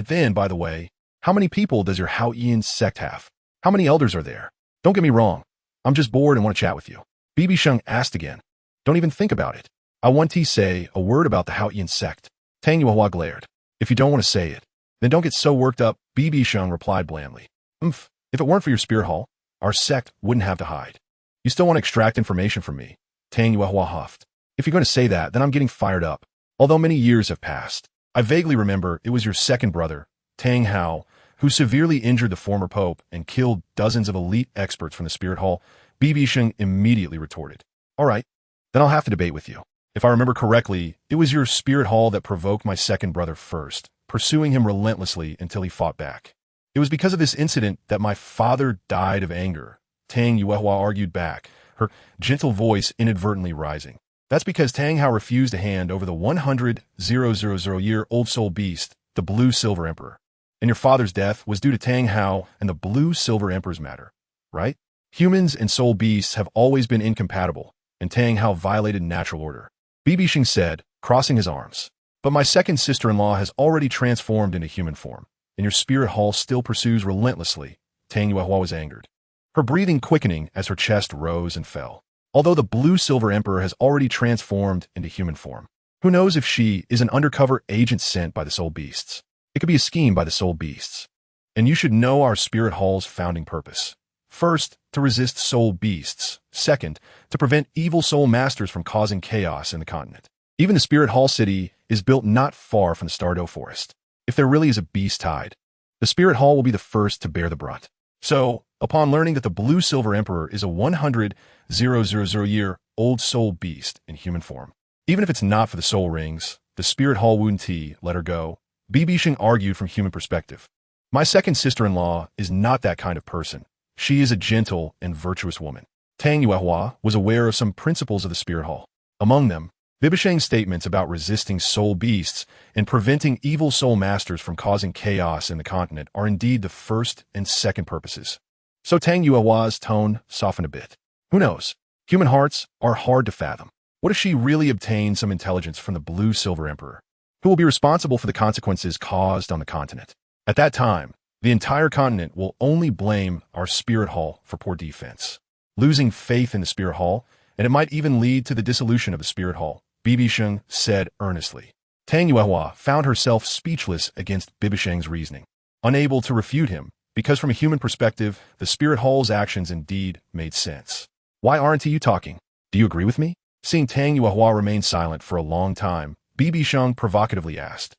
then, by the way, how many people does your Haotian sect have? How many elders are there? Don't get me wrong, I'm just bored and want to chat with you. BibiSheng asked again. Don't even think about it. I want to say a word about the Haotian sect. Tang Yuehua glared. If you don't want to say it, then don't get so worked up, BibiSheng replied blandly. If it weren't for your spirit hall, our sect wouldn't have to hide. You still want to extract information from me? Tang Yuehua huffed. If you're going to say that, then I'm getting fired up. Although many years have passed, I vaguely remember it was your second brother, Tang Hao, who severely injured the former pope and killed dozens of elite experts from the spirit hall. BibiSheng immediately retorted. All right, then I'll have to debate with you. If I remember correctly, it was your spirit hall that provoked my second brother first, pursuing him relentlessly until he fought back. It was because of this incident that my father died of anger, Tang Yuehua argued back, her gentle voice inadvertently rising. That's because Tang Hao refused to hand over the 100,000-year-old soul beast, the Blue Silver Emperor. And your father's death was due to Tang Hao and the Blue Silver Emperor's matter, right? Humans and soul beasts have always been incompatible, and Tang Hao violated natural order. BibiSheng said, crossing his arms. But my second sister-in-law has already transformed into human form, and your spirit hall still pursues relentlessly. Tang Yuehua was angered, her breathing quickening as her chest rose and fell. Although the Blue Silver Emperor has already transformed into human form, who knows if she is an undercover agent sent by the soul beasts? It could be a scheme by the soul beasts. And you should know our spirit hall's founding purpose. First, to resist soul beasts. Second, to prevent evil soul masters from causing chaos in the continent. Even the Spirit Hall City is built not far from the Stardoe Forest. If there really is a beast tide, the Spirit Hall will be the first to bear the brunt. So, upon learning that the Blue Silver Emperor is a 100,000-year-old soul beast in human form, even if it's not for the soul rings, the Spirit Hall wouldn't let her go, BibiSheng argued from human perspective. My second sister-in-law is not that kind of person. She is a gentle and virtuous woman. Tang Yuehua was aware of some principles of the Spirit Hall. Among them, BibiSheng's statements about resisting soul beasts and preventing evil soul masters from causing chaos in the continent are indeed the first and second purposes. So Tang Yuehua's tone softened a bit. Who knows? Human hearts are hard to fathom. What if she really obtained some intelligence from the Blue Silver Emperor, who will be responsible for the consequences caused on the continent? At that time, the entire continent will only blame our Spirit Hall for poor defense, losing faith in the Spirit Hall, and it might even lead to the dissolution of the Spirit Hall, BibiSheng said earnestly. Tang Yuehua found herself speechless against BibiSheng's reasoning, unable to refute him, because from a human perspective, the Spirit Hall's actions indeed made sense. Why aren't you talking? Do you agree with me? Seeing Tang Yuehua remain silent for a long time, BibiSheng provocatively asked.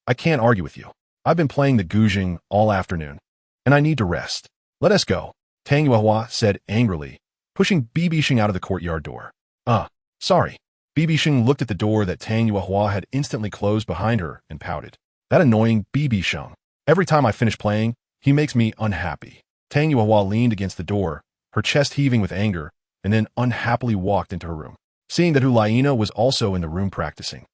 I can't argue with you. I've been playing the guzheng all afternoon, and I need to rest. Let us go, Tang Yuehua said angrily, pushing BibiSheng out of the courtyard door. Sorry. BibiSheng looked at the door that Tang Yuehua had instantly closed behind her and pouted. That annoying BibiSheng. Every time I finish playing, he makes me unhappy. Tang Yuehua leaned against the door, her chest heaving with anger, and then unhappily walked into her room. Seeing that Hu Laina was also in the room practicing,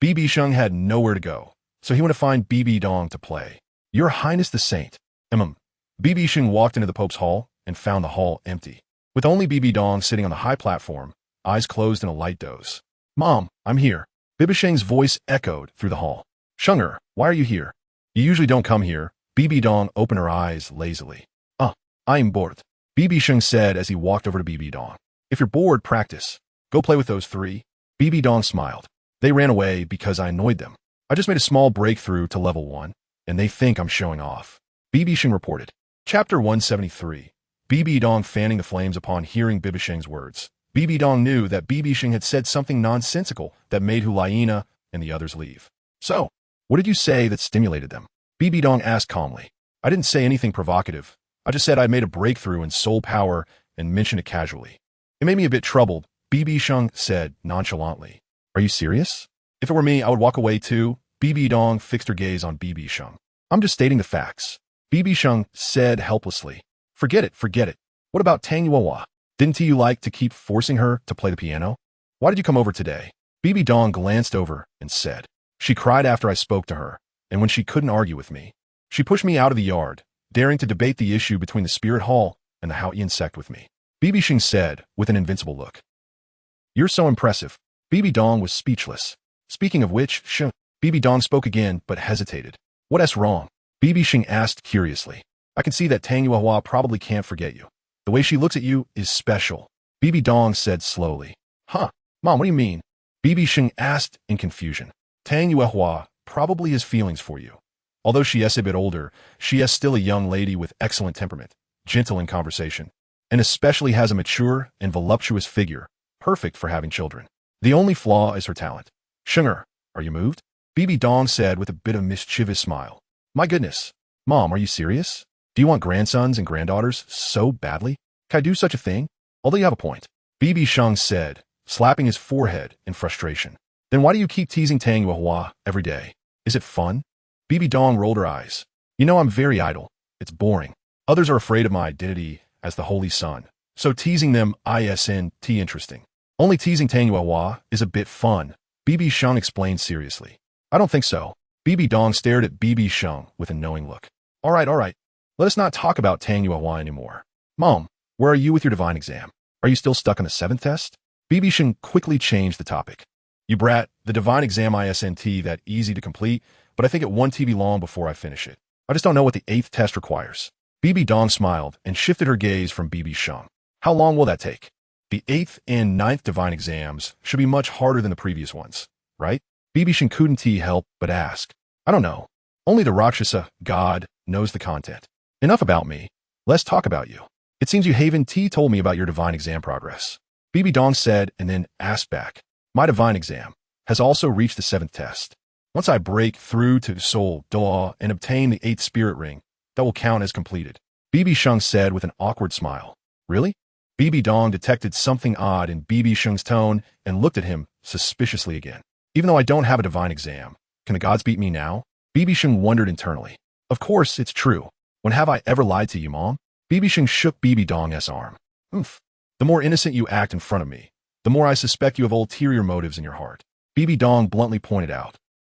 BibiSheng had nowhere to go, so he went to find BibiDong to play. Your Highness the Saint. BibiSheng walked into the Pope's hall and found the hall empty, with only BibiDong sitting on the high platform, eyes closed in a light doze. Mom, I'm here. BibiSheng's voice echoed through the hall. Shenger, why are you here? You usually don't come here. BibiDong opened her eyes lazily. I'm bored. BibiSheng said as he walked over to Bibi Dong. If you're bored, practice. Go play with those three. Bibi Dong smiled. They ran away because I annoyed them. I just made a small breakthrough to level 1, and they think I'm showing off. BibiSheng reported. Chapter 173. Bibi Dong fanning the flames upon hearing BibiSheng's words. Bibi Dong knew that BibiSheng had said something nonsensical that made Hulaina and the others leave. So, what did you say that stimulated them? Bibi Dong asked calmly. I didn't say anything provocative. I just said I made a breakthrough in soul power and mentioned it casually. It made me a bit troubled, BibiSheng said nonchalantly. Are you serious? If it were me, I would walk away too. Bibi Dong fixed her gaze on BibiSheng. I'm just stating the facts. BibiSheng said helplessly. Forget it, forget it. What about Tang Yuehua? Didn't you like to keep forcing her to play the piano? Why did you come over today? Bibi Dong glanced over and said. She cried after I spoke to her, and when she couldn't argue with me. She pushed me out of the yard, daring to debate the issue between the spirit hall and the Haoyan sect with me. BibiSheng said with an invincible look. You're so impressive. Bibi Dong was speechless. Speaking of which, Bibi Dong spoke again but hesitated. What's wrong? BibiSheng asked curiously. I can see that Tang Yuehua probably can't forget you. The way she looks at you is special. Bibi Dong said slowly. Huh? Mom, what do you mean? BibiSheng asked in confusion. Tang Yuehua probably has feelings for you. Although she is a bit older, she is still a young lady with excellent temperament, gentle in conversation, and especially has a mature and voluptuous figure, perfect for having children. The only flaw is her talent. Shenger, are you moved? Bibi Dong said with a bit of mischievous smile. My goodness. Mom, are you serious? Do you want grandsons and granddaughters so badly? Can I do such a thing? Although you have a point. BibiSheng said, slapping his forehead in frustration. Then why do you keep teasing Tang Yuehua every day? Is it fun? Bibi Dong rolled her eyes. You know I'm very idle. It's boring. Others are afraid of my identity as the Holy Sun, so teasing them isn't interesting. Only teasing Tang Yuehua is a bit fun, BibiSheng explained seriously. I don't think so. Bibi Dong stared at BibiSheng with a knowing look. All right. Let us not talk about Tang Yuehua anymore. Mom, where are you with your divine exam? Are you still stuck on the 7th test? BibiSheng quickly changed the topic. You brat, the divine exam isn't that easy to complete, but I think it won't be long before I finish it. I just don't know what the 8th test requires. Bibi Dong smiled and shifted her gaze from BibiSheng. How long will that take? The 8th and 9th divine exams should be much harder than the previous ones, right? BibiSheng couldn't help but ask. I don't know. Only the Rakshasa, God, knows the content. Enough about me. Let's talk about you. It seems you haven't told me about your divine exam progress. Bibi Dong said and then asked back. My divine exam has also reached the 7th test. Once I break through to Soul, Douluo, and obtain the 8th spirit ring, that will count as completed. BibiSheng said with an awkward smile. Really? Bibi Dong detected something odd in BibiSheng's tone and looked at him suspiciously again. Even though I don't have a divine exam, can the gods beat me now? BibiSheng wondered internally. Of course, it's true. When have I ever lied to you, Mom? BibiSheng shook Bibi Dong's arm. Oomph. The more innocent you act in front of me, the more I suspect you have ulterior motives in your heart. Bibi Dong bluntly pointed out.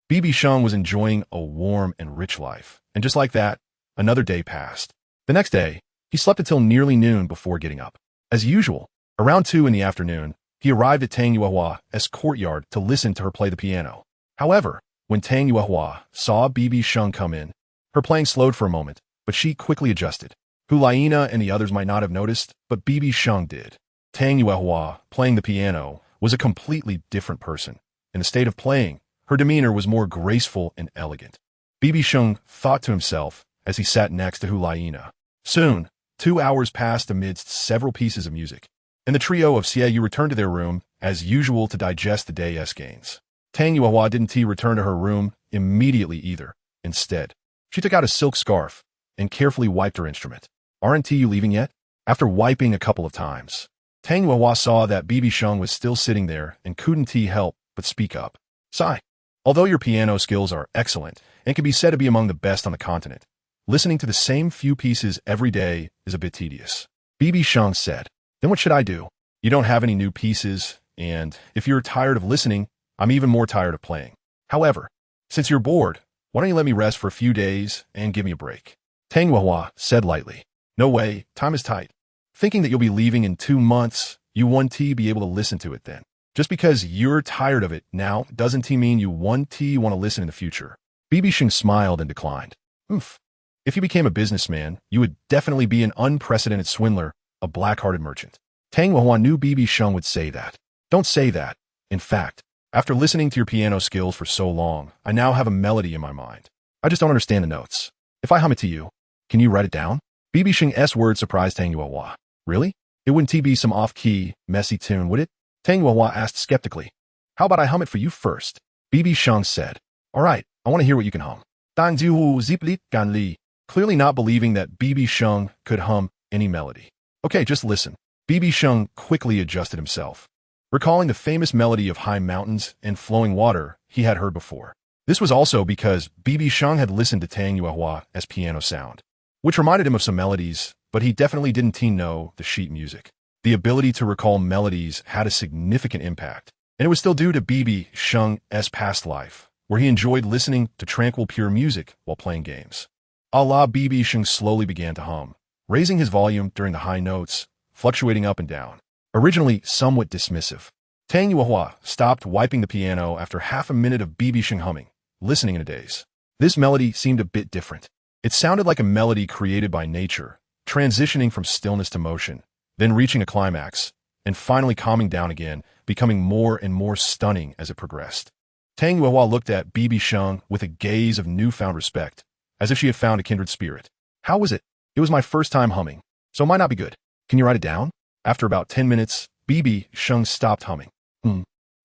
BibiSheng was enjoying a warm and rich life, and just like that, another day passed. The next day, he slept until nearly noon before getting up. As usual, around 2 in the afternoon, he arrived at Tang Yuehua's courtyard to listen to her play the piano. However, when Tang Yuehua saw BibiSheng come in, her playing slowed for a moment, but she quickly adjusted. Hulaina and the others might not have noticed, but BibiSheng did. Tang Yuehua, playing the piano, was a completely different person. In the state of playing, her demeanor was more graceful and elegant. BibiSheng thought to himself as he sat next to Hulaina. Soon, 2 hours passed amidst several pieces of music, and the trio of Xie returned to their room, as usual, to digest the day's gains. Tang Yuehua didn't return to her room immediately either. Instead, she took out a silk scarf and carefully wiped her instrument. Aren't you leaving yet? After wiping a couple of times, Tang Yuehua saw that BibiSheng was still sitting there and couldn't help but speak up. Sigh. Although your piano skills are excellent and can be said to be among the best on the continent, listening to the same few pieces every day is a bit tedious. BibiSheng said. Then what should I do? You don't have any new pieces, and if you're tired of listening, I'm even more tired of playing. However, since you're bored, why don't you let me rest for a few days and give me a break? Tang Yuehua said lightly. No way, time is tight. Thinking that you'll be leaving in 2 months, you won't be able to listen to it then. Just because you're tired of it now doesn't mean you want to listen in the future. BibiSheng smiled and declined. Oomph. If you became a businessman, you would definitely be an unprecedented swindler a black-hearted merchant. Tang Yuehua knew BibiSheng would say that. Don't say that. In fact, after listening to your piano skills for so long, I now have a melody in my mind. I just don't understand the notes. If I hum it to you, can you write it down? BibiSheng's word surprised Tang Yuehua. Really? It wouldn't be some off-key, messy tune, would it? Tang Yuehua asked skeptically. How about I hum it for you first? BibiSheng said. All right, I want to hear what you can hum. Dan Duhu Ziplit Gan Li. Clearly not believing that BibiSheng could hum any melody. Okay, just listen. BibiSheng quickly adjusted himself, recalling the famous melody of high mountains and flowing water he had heard before. This was also because BibiSheng had listened to Tang Yuehua's piano sound, which reminded him of some melodies, but he definitely didn't know the sheet music. The ability to recall melodies had a significant impact, and it was still due to BibiSheng's past life, where he enjoyed listening to tranquil pure music while playing games. Allah BibiSheng slowly began to hum, raising his volume during the high notes, fluctuating up and down. Originally somewhat dismissive, Tang Yuehua stopped wiping the piano after half a minute of BibiSheng humming, listening in a daze. This melody seemed a bit different. It sounded like a melody created by nature, transitioning from stillness to motion, then reaching a climax, and finally calming down again, becoming more and more stunning as it progressed. Tang Yuehua looked at BibiSheng with a gaze of newfound respect, as if she had found a kindred spirit. How was it? It was my first time humming, so it might not be good. Can you write it down? After about 10 minutes, BibiSheng stopped humming.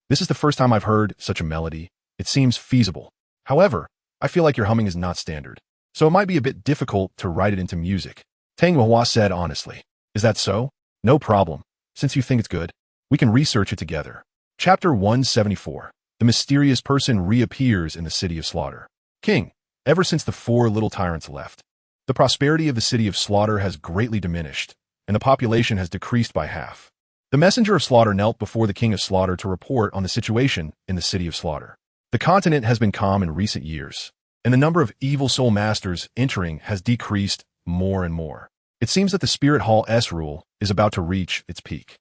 This is the first time I've heard such a melody. It seems feasible. However, I feel like your humming is not standard, so it might be a bit difficult to write it into music. Tang Yuehua said honestly. Is that so? No problem. Since you think it's good, we can research it together. Chapter 174. The mysterious person reappears in the city of slaughter. King, ever since the 4 little tyrants left, the prosperity of the city of slaughter has greatly diminished, and the population has decreased by half. The messenger of slaughter knelt before the king of slaughter to report on the situation in the city of slaughter. The continent has been calm in recent years, and the number of evil soul masters entering has decreased more and more. It seems that the Spirit Hall's rule is about to reach its peak.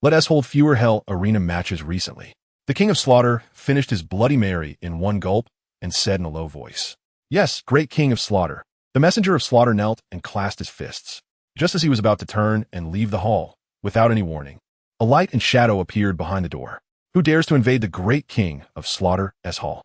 Let us hold fewer Hell Arena matches recently. The king of slaughter finished his Bloody Mary in one gulp and said in a low voice, Yes, great king of slaughter. The messenger of slaughter knelt and clasped his fists. Just as he was about to turn and leave the hall, without any warning, a light and shadow appeared behind the door. Who dares to invade the great king of slaughter's hall?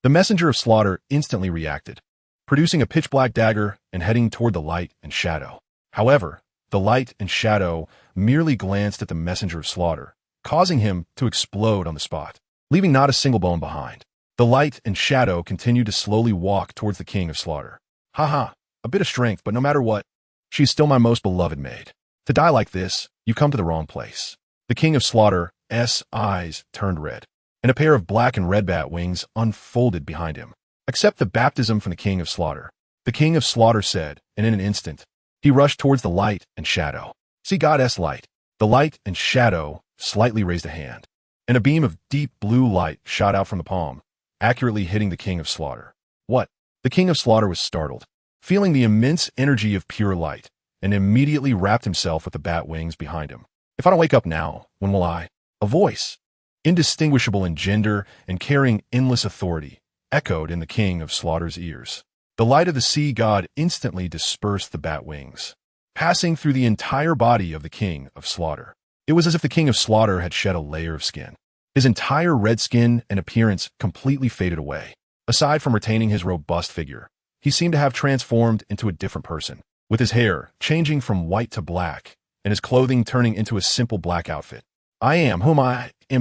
The messenger of slaughter instantly reacted, producing a pitch-black dagger and heading toward the light and shadow. However, the light and shadow merely glanced at the messenger of slaughter, causing him to explode on the spot, leaving not a single bone behind. The light and shadow continued to slowly walk towards the king of slaughter. Haha, a bit of strength, but no matter what, she's still my most beloved maid. To die like this, you've come to the wrong place. The king of slaughter's eyes turned red, and a pair of black and red bat wings unfolded behind him. Accept the baptism from the king of slaughter. The king of slaughter said, and in an instant, he rushed towards the light and shadow. See God's light. The light and shadow slightly raised a hand, and a beam of deep blue light shot out from the palm, accurately hitting the king of slaughter. What? The king of slaughter was startled, feeling the immense energy of pure light, and immediately wrapped himself with the bat wings behind him. If I don't wake up now, when will I? A voice, indistinguishable in gender and carrying endless authority, echoed in the king of slaughter's ears. The light of the sea god instantly dispersed the bat wings, passing through the entire body of the king of slaughter. It was as if the king of slaughter had shed a layer of skin. His entire red skin and appearance completely faded away. Aside from retaining his robust figure, he seemed to have transformed into a different person, with his hair changing from white to black, and his clothing turning into a simple black outfit. I am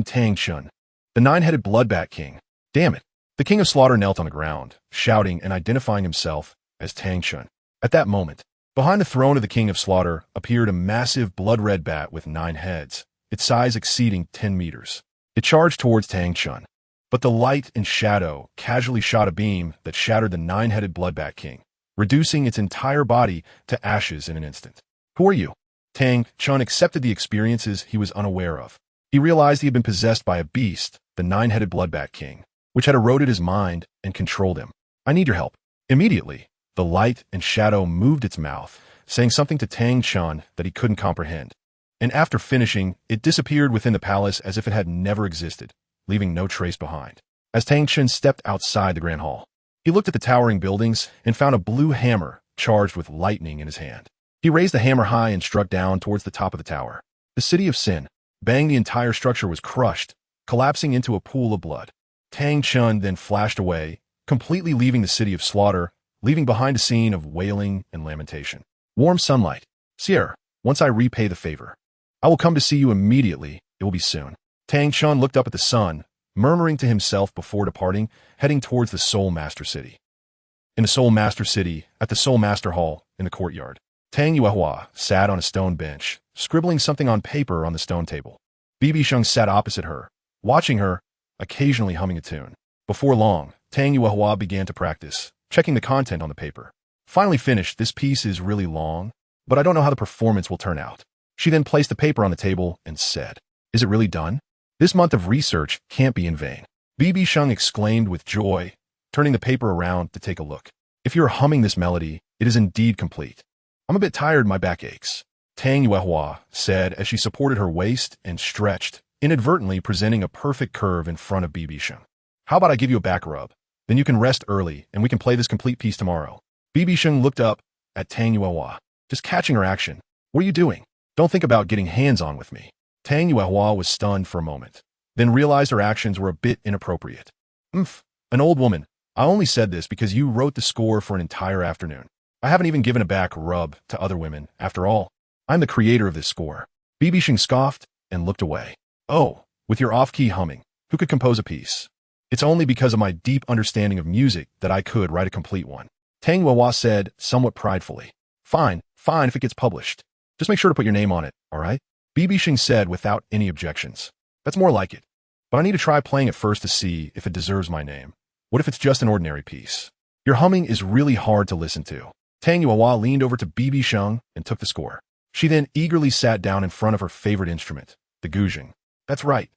Tang Shun, the 9-headed bloodbat king. Damn it. The king of slaughter knelt on the ground, shouting and identifying himself as Tang Shun. At that moment, behind the throne of the king of slaughter appeared a massive blood-red bat with 9 heads, its size exceeding 10 meters. It charged towards Tang Shun, but the light and shadow casually shot a beam that shattered the 9-headed bloodbat king, reducing its entire body to ashes in an instant. Who are you? Tang Shun accepted the experiences he was unaware of. He realized he had been possessed by a beast, the 9-headed bloodbat king, which had eroded his mind and controlled him. I need your help. Immediately, the light and shadow moved its mouth, saying something to Tang Shun that he couldn't comprehend. And after finishing, it disappeared within the palace as if it had never existed, leaving no trace behind. As Tang Shun stepped outside the grand hall, he looked at the towering buildings and found a blue hammer charged with lightning in his hand. He raised the hammer high and struck down towards the top of the tower. The city of Sin. Bang, the entire structure was crushed, collapsing into a pool of blood. Tang Chun then flashed away, completely leaving the city of slaughter, leaving behind a scene of wailing and lamentation. Warm sunlight. Sierra, once I repay the favor, I will come to see you immediately. It will be soon. Tang Chun looked up at the sun, murmuring to himself before departing, heading towards the Soul Master City. In the Soul Master City, at the Soul Master Hall, in the courtyard, Tang Yuehua sat on a stone bench, scribbling something on paper on the stone table. BibiSheng sat opposite her, watching her, occasionally humming a tune. Before long, Tang Yuehua began to practice, checking the content on the paper. Finally finished, this piece is really long, but I don't know how the performance will turn out. She then placed the paper on the table and said, "Is it really done? This month of research can't be in vain." BibiSheng exclaimed with joy, turning the paper around to take a look. "If you're humming this melody, it is indeed complete. I'm a bit tired, my back aches," Tang Yuehua said as she supported her waist and stretched, inadvertently presenting a perfect curve in front of BibiSheng. "How about I give you a back rub? Then you can rest early and we can play this complete piece tomorrow." BibiSheng looked up at Tang Yuehua, just catching her action. "What are you doing? Don't think about getting hands-on with me." Tang Yuehua was stunned for a moment, then realized her actions were a bit inappropriate. An old woman. I only said this because you wrote the score for an entire afternoon. I haven't even given a back rub to other women. After all, I'm the creator of this score." BibiSheng scoffed and looked away. "Oh, with your off-key humming, who could compose a piece? It's only because of my deep understanding of music that I could write a complete one." Tang Yuehua said, somewhat pridefully. Fine if it gets published. Just make sure to put your name on it, all right?" BibiSheng said without any objections. "That's more like it. But I need to try playing it first to see if it deserves my name. What if it's just an ordinary piece? Your humming is really hard to listen to." Tang Yuehua leaned over to BibiSheng and took the score. She then eagerly sat down in front of her favorite instrument, the guzheng. That's right.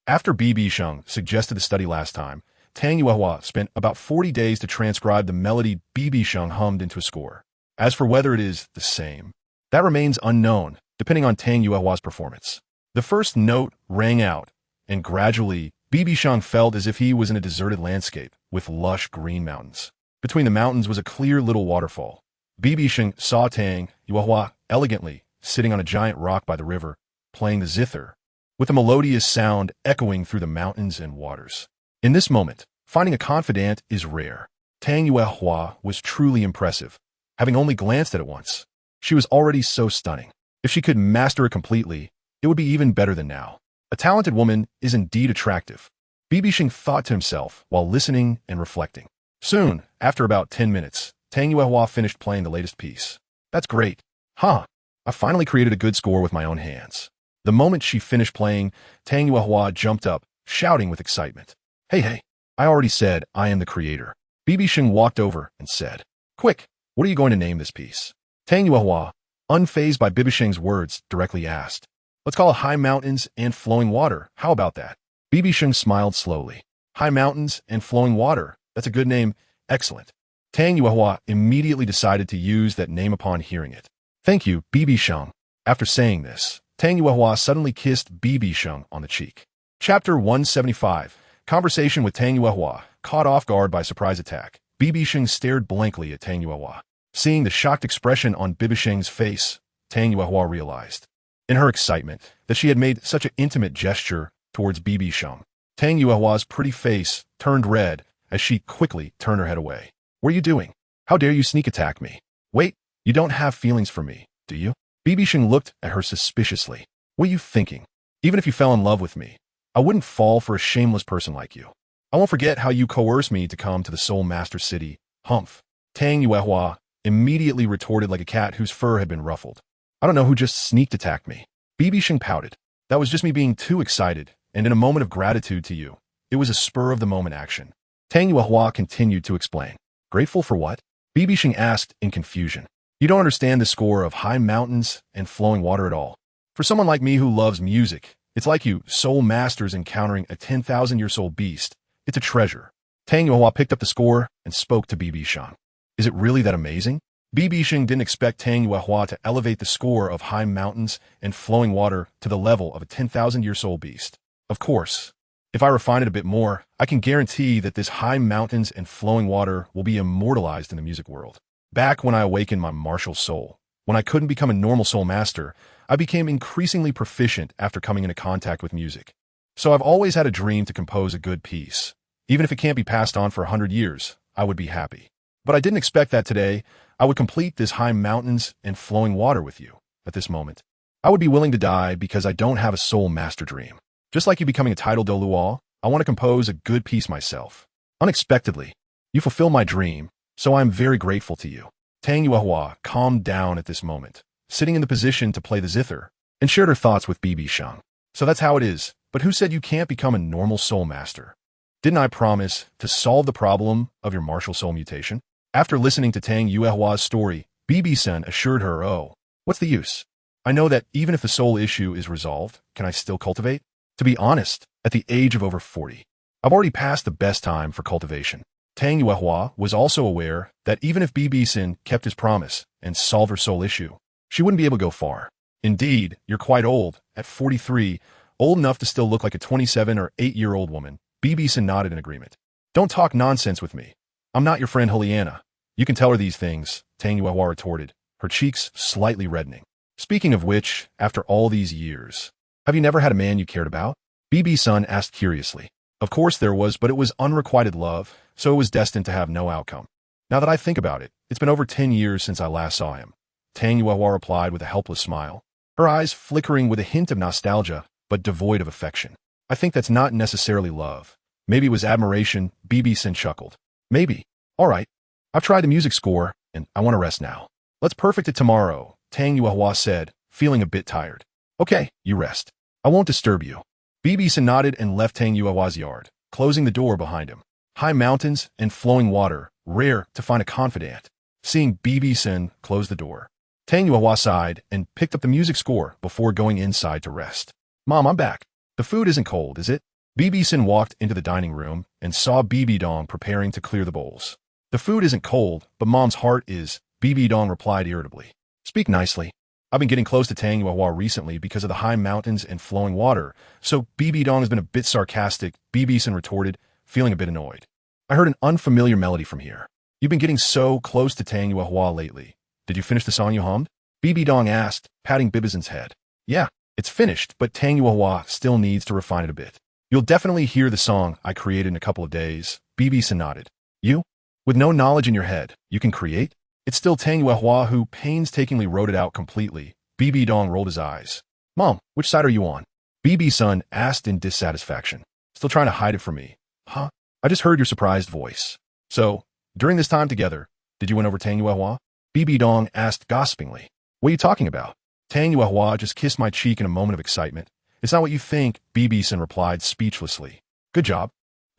After BibiSheng suggested the study last time, Tang Yuehua spent about 40 days to transcribe the melody BibiSheng hummed into a score. As for whether it is the same, that remains unknown, depending on Tang Yuehua's performance. The first note rang out, and gradually, BibiSheng felt as if he was in a deserted landscape with lush green mountains. Between the mountains was a clear little waterfall. BibiSheng saw Tang Yuehua elegantly sitting on a giant rock by the river, playing the zither, with a melodious sound echoing through the mountains and waters. In this moment, finding a confidant is rare. Tang Yuehua was truly impressive, having only glanced at it once. She was already so stunning. If she could master it completely, it would be even better than now. A talented woman is indeed attractive. BibiSheng thought to himself while listening and reflecting. Soon, after about 10 minutes, Tang Yuehua finished playing the latest piece. "That's great. I finally created a good score with my own hands." The moment she finished playing, Tang Yuehua jumped up, shouting with excitement. Hey, I already said I am the creator." BibiSheng walked over and said, "Quick, what are you going to name this piece?" Tang Yuehua, unfazed by BibiSheng's words, directly asked, "Let's call it High Mountains and Flowing Water. How about that?" BibiSheng smiled slowly. "High Mountains and Flowing Water. That's a good name. Excellent." Tang Yuehua immediately decided to use that name upon hearing it. "Thank you, BibiSheng." After saying this, Tang Yuehua suddenly kissed BibiSheng on the cheek. Chapter 175. Conversation with Tang Yuehua. Caught off guard by surprise attack, BibiSheng stared blankly at Tang Yuehua. Seeing the shocked expression on BibiSheng's face, Tang Yuehua realized, in her excitement, that she had made such an intimate gesture towards BibiSheng. Tang Yuehua's pretty face turned red as she quickly turned her head away. "What are you doing? How dare you sneak attack me? Wait, you don't have feelings for me, do you?" BibiSheng looked at her suspiciously. "What are you thinking? Even if you fell in love with me, I wouldn't fall for a shameless person like you. I won't forget how you coerced me to come to the Soul Master City. Humph." Tang Yuehua immediately retorted like a cat whose fur had been ruffled. "I don't know who just sneaked attacked me." BibiSheng pouted. "That was just me being too excited, and in a moment of gratitude to you. It was a spur-of-the-moment action." Tang Yuehua continued to explain. "Grateful for what?" BibiSheng asked in confusion. "You don't understand the score of High Mountains and Flowing Water at all. For someone like me who loves music, it's like you soul masters encountering a 10,000-year-old beast. It's a treasure." Tang Yuehua picked up the score and spoke to BibiSheng. "Is it really that amazing?" BibiSheng didn't expect Tang Yuehua to elevate the score of High Mountains and Flowing Water to the level of a 10,000-year-old beast. "Of course. If I refine it a bit more, I can guarantee that this High Mountains and Flowing Water will be immortalized in the music world. Back when I awakened my martial soul, When I couldn't become a normal soul master, I became increasingly proficient after coming into contact with music. So I've always had a dream to compose a good piece. Even if it can't be passed on for 100 years, I would be happy. But I didn't expect that today I would complete this high mountains and flowing water with you at this moment. I would be willing to die because I don't have a soul master dream. Just like you becoming a title Douluo, I want to compose a good piece myself. Unexpectedly, you fulfill my dream, so I am very grateful to you. Tang Yuehua calmed down at this moment, sitting in the position to play the zither, and shared her thoughts with BibiSheng. So that's how it is, but who said you can't become a normal soul master? Didn't I promise to solve the problem of your martial soul mutation? After listening to Tang Yuehua's story, BibiSheng assured her, oh, what's the use? I know that even if the soul issue is resolved, can I still cultivate? To be honest, at the age of over 40, I've already passed the best time for cultivation. Tang Yuehua was also aware that even if BibiSheng kept his promise and solved her soul issue, she wouldn't be able to go far. Indeed, you're quite old, at 43, old enough to still look like a 27 or 8-year-old woman. BibiSheng nodded in agreement. Don't talk nonsense with me. I'm not your friend Juliana. You can tell her these things, Tang Yuehua retorted, her cheeks slightly reddening. Speaking of which, after all these years, have you never had a man you cared about? BibiSheng asked curiously. Of course there was, but it was unrequited love, so it was destined to have no outcome. Now that I think about it, it's been over 10 years since I last saw him. Tang Yuehua replied with a helpless smile, her eyes flickering with a hint of nostalgia, but devoid of affection. I think that's not necessarily love. Maybe it was admiration, BibiSheng chuckled. Maybe. All right. I've tried the music score, and I want to rest now. Let's perfect it tomorrow, Tang Yuehua said, feeling a bit tired. Okay, you rest. I won't disturb you. BibiSheng nodded and left Tang Yuehua's yard, closing the door behind him. High mountains and flowing water, rare to find a confidant. Seeing BibiSheng close the door, Tang Yuehua sighed and picked up the music score before going inside to rest. Mom, I'm back. The food isn't cold, is it? BibiSheng walked into the dining room and saw BibiDong preparing to clear the bowls. The food isn't cold, but Mom's heart is, BibiDong replied irritably. Speak nicely. I've been getting close to Tang Yuehua recently because of the high mountains and flowing water, so BibiDong has been a bit sarcastic, BibiSheng retorted, feeling a bit annoyed. I heard an unfamiliar melody from here. You've been getting so close to Tang Yuehua lately. Did you finish the song you hummed? BibiDong asked, patting BibiSheng's head. Yeah, it's finished, but Tang Yuehua still needs to refine it a bit. You'll definitely hear the song I created in a couple of days, BibiSheng nodded. You? With no knowledge in your head, you can create? It's still Tang Yuehua who painstakingly wrote it out completely. BibiDong rolled his eyes. Mom, which side are you on? BibiSheng asked in dissatisfaction. Still trying to hide it from me. Huh? I just heard your surprised voice. So, during this time together, did you win over Tang Yuehua? BibiDong asked gossipingly. What are you talking about? Tang Yuehua just kissed my cheek in a moment of excitement. It's not what you think, BibiSheng replied speechlessly. Good job.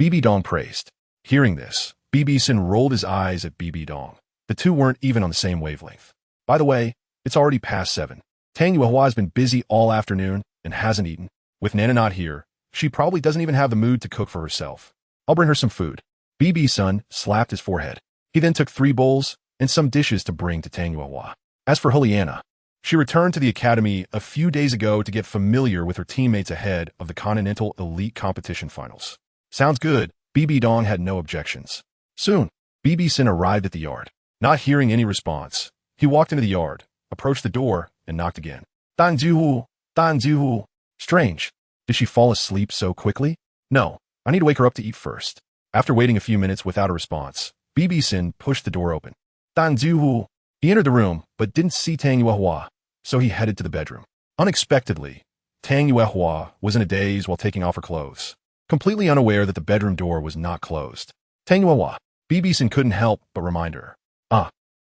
BibiDong praised. Hearing this, BibiSheng rolled his eyes at BibiDong. The two weren't even on the same wavelength. By the way, it's already past 7. Tang Yuehua has been busy all afternoon and hasn't eaten. With Nana not here, she probably doesn't even have the mood to cook for herself. I'll bring her some food. BibiSheng slapped his forehead. He then took 3 bowls and some dishes to bring to Tang Yuehua. As for Juliana, she returned to the academy a few days ago to get familiar with her teammates ahead of the Continental Elite Competition Finals. Sounds good. BibiDong had no objections. Soon, BibiSheng arrived at the yard. Not hearing any response, he walked into the yard, approached the door, and knocked again. Dan Jihu, Dan Jihu. Strange. Did she fall asleep so quickly? No, I need to wake her up to eat first. After waiting a few minutes without a response, BibiSheng pushed the door open. Dan Jihu. He entered the room, but didn't see Tang Yuehua, so he headed to the bedroom. Unexpectedly, Tang Yuehua was in a daze while taking off her clothes, completely unaware that the bedroom door was not closed. Tang Yuehua. BibiSheng couldn't help but remind her.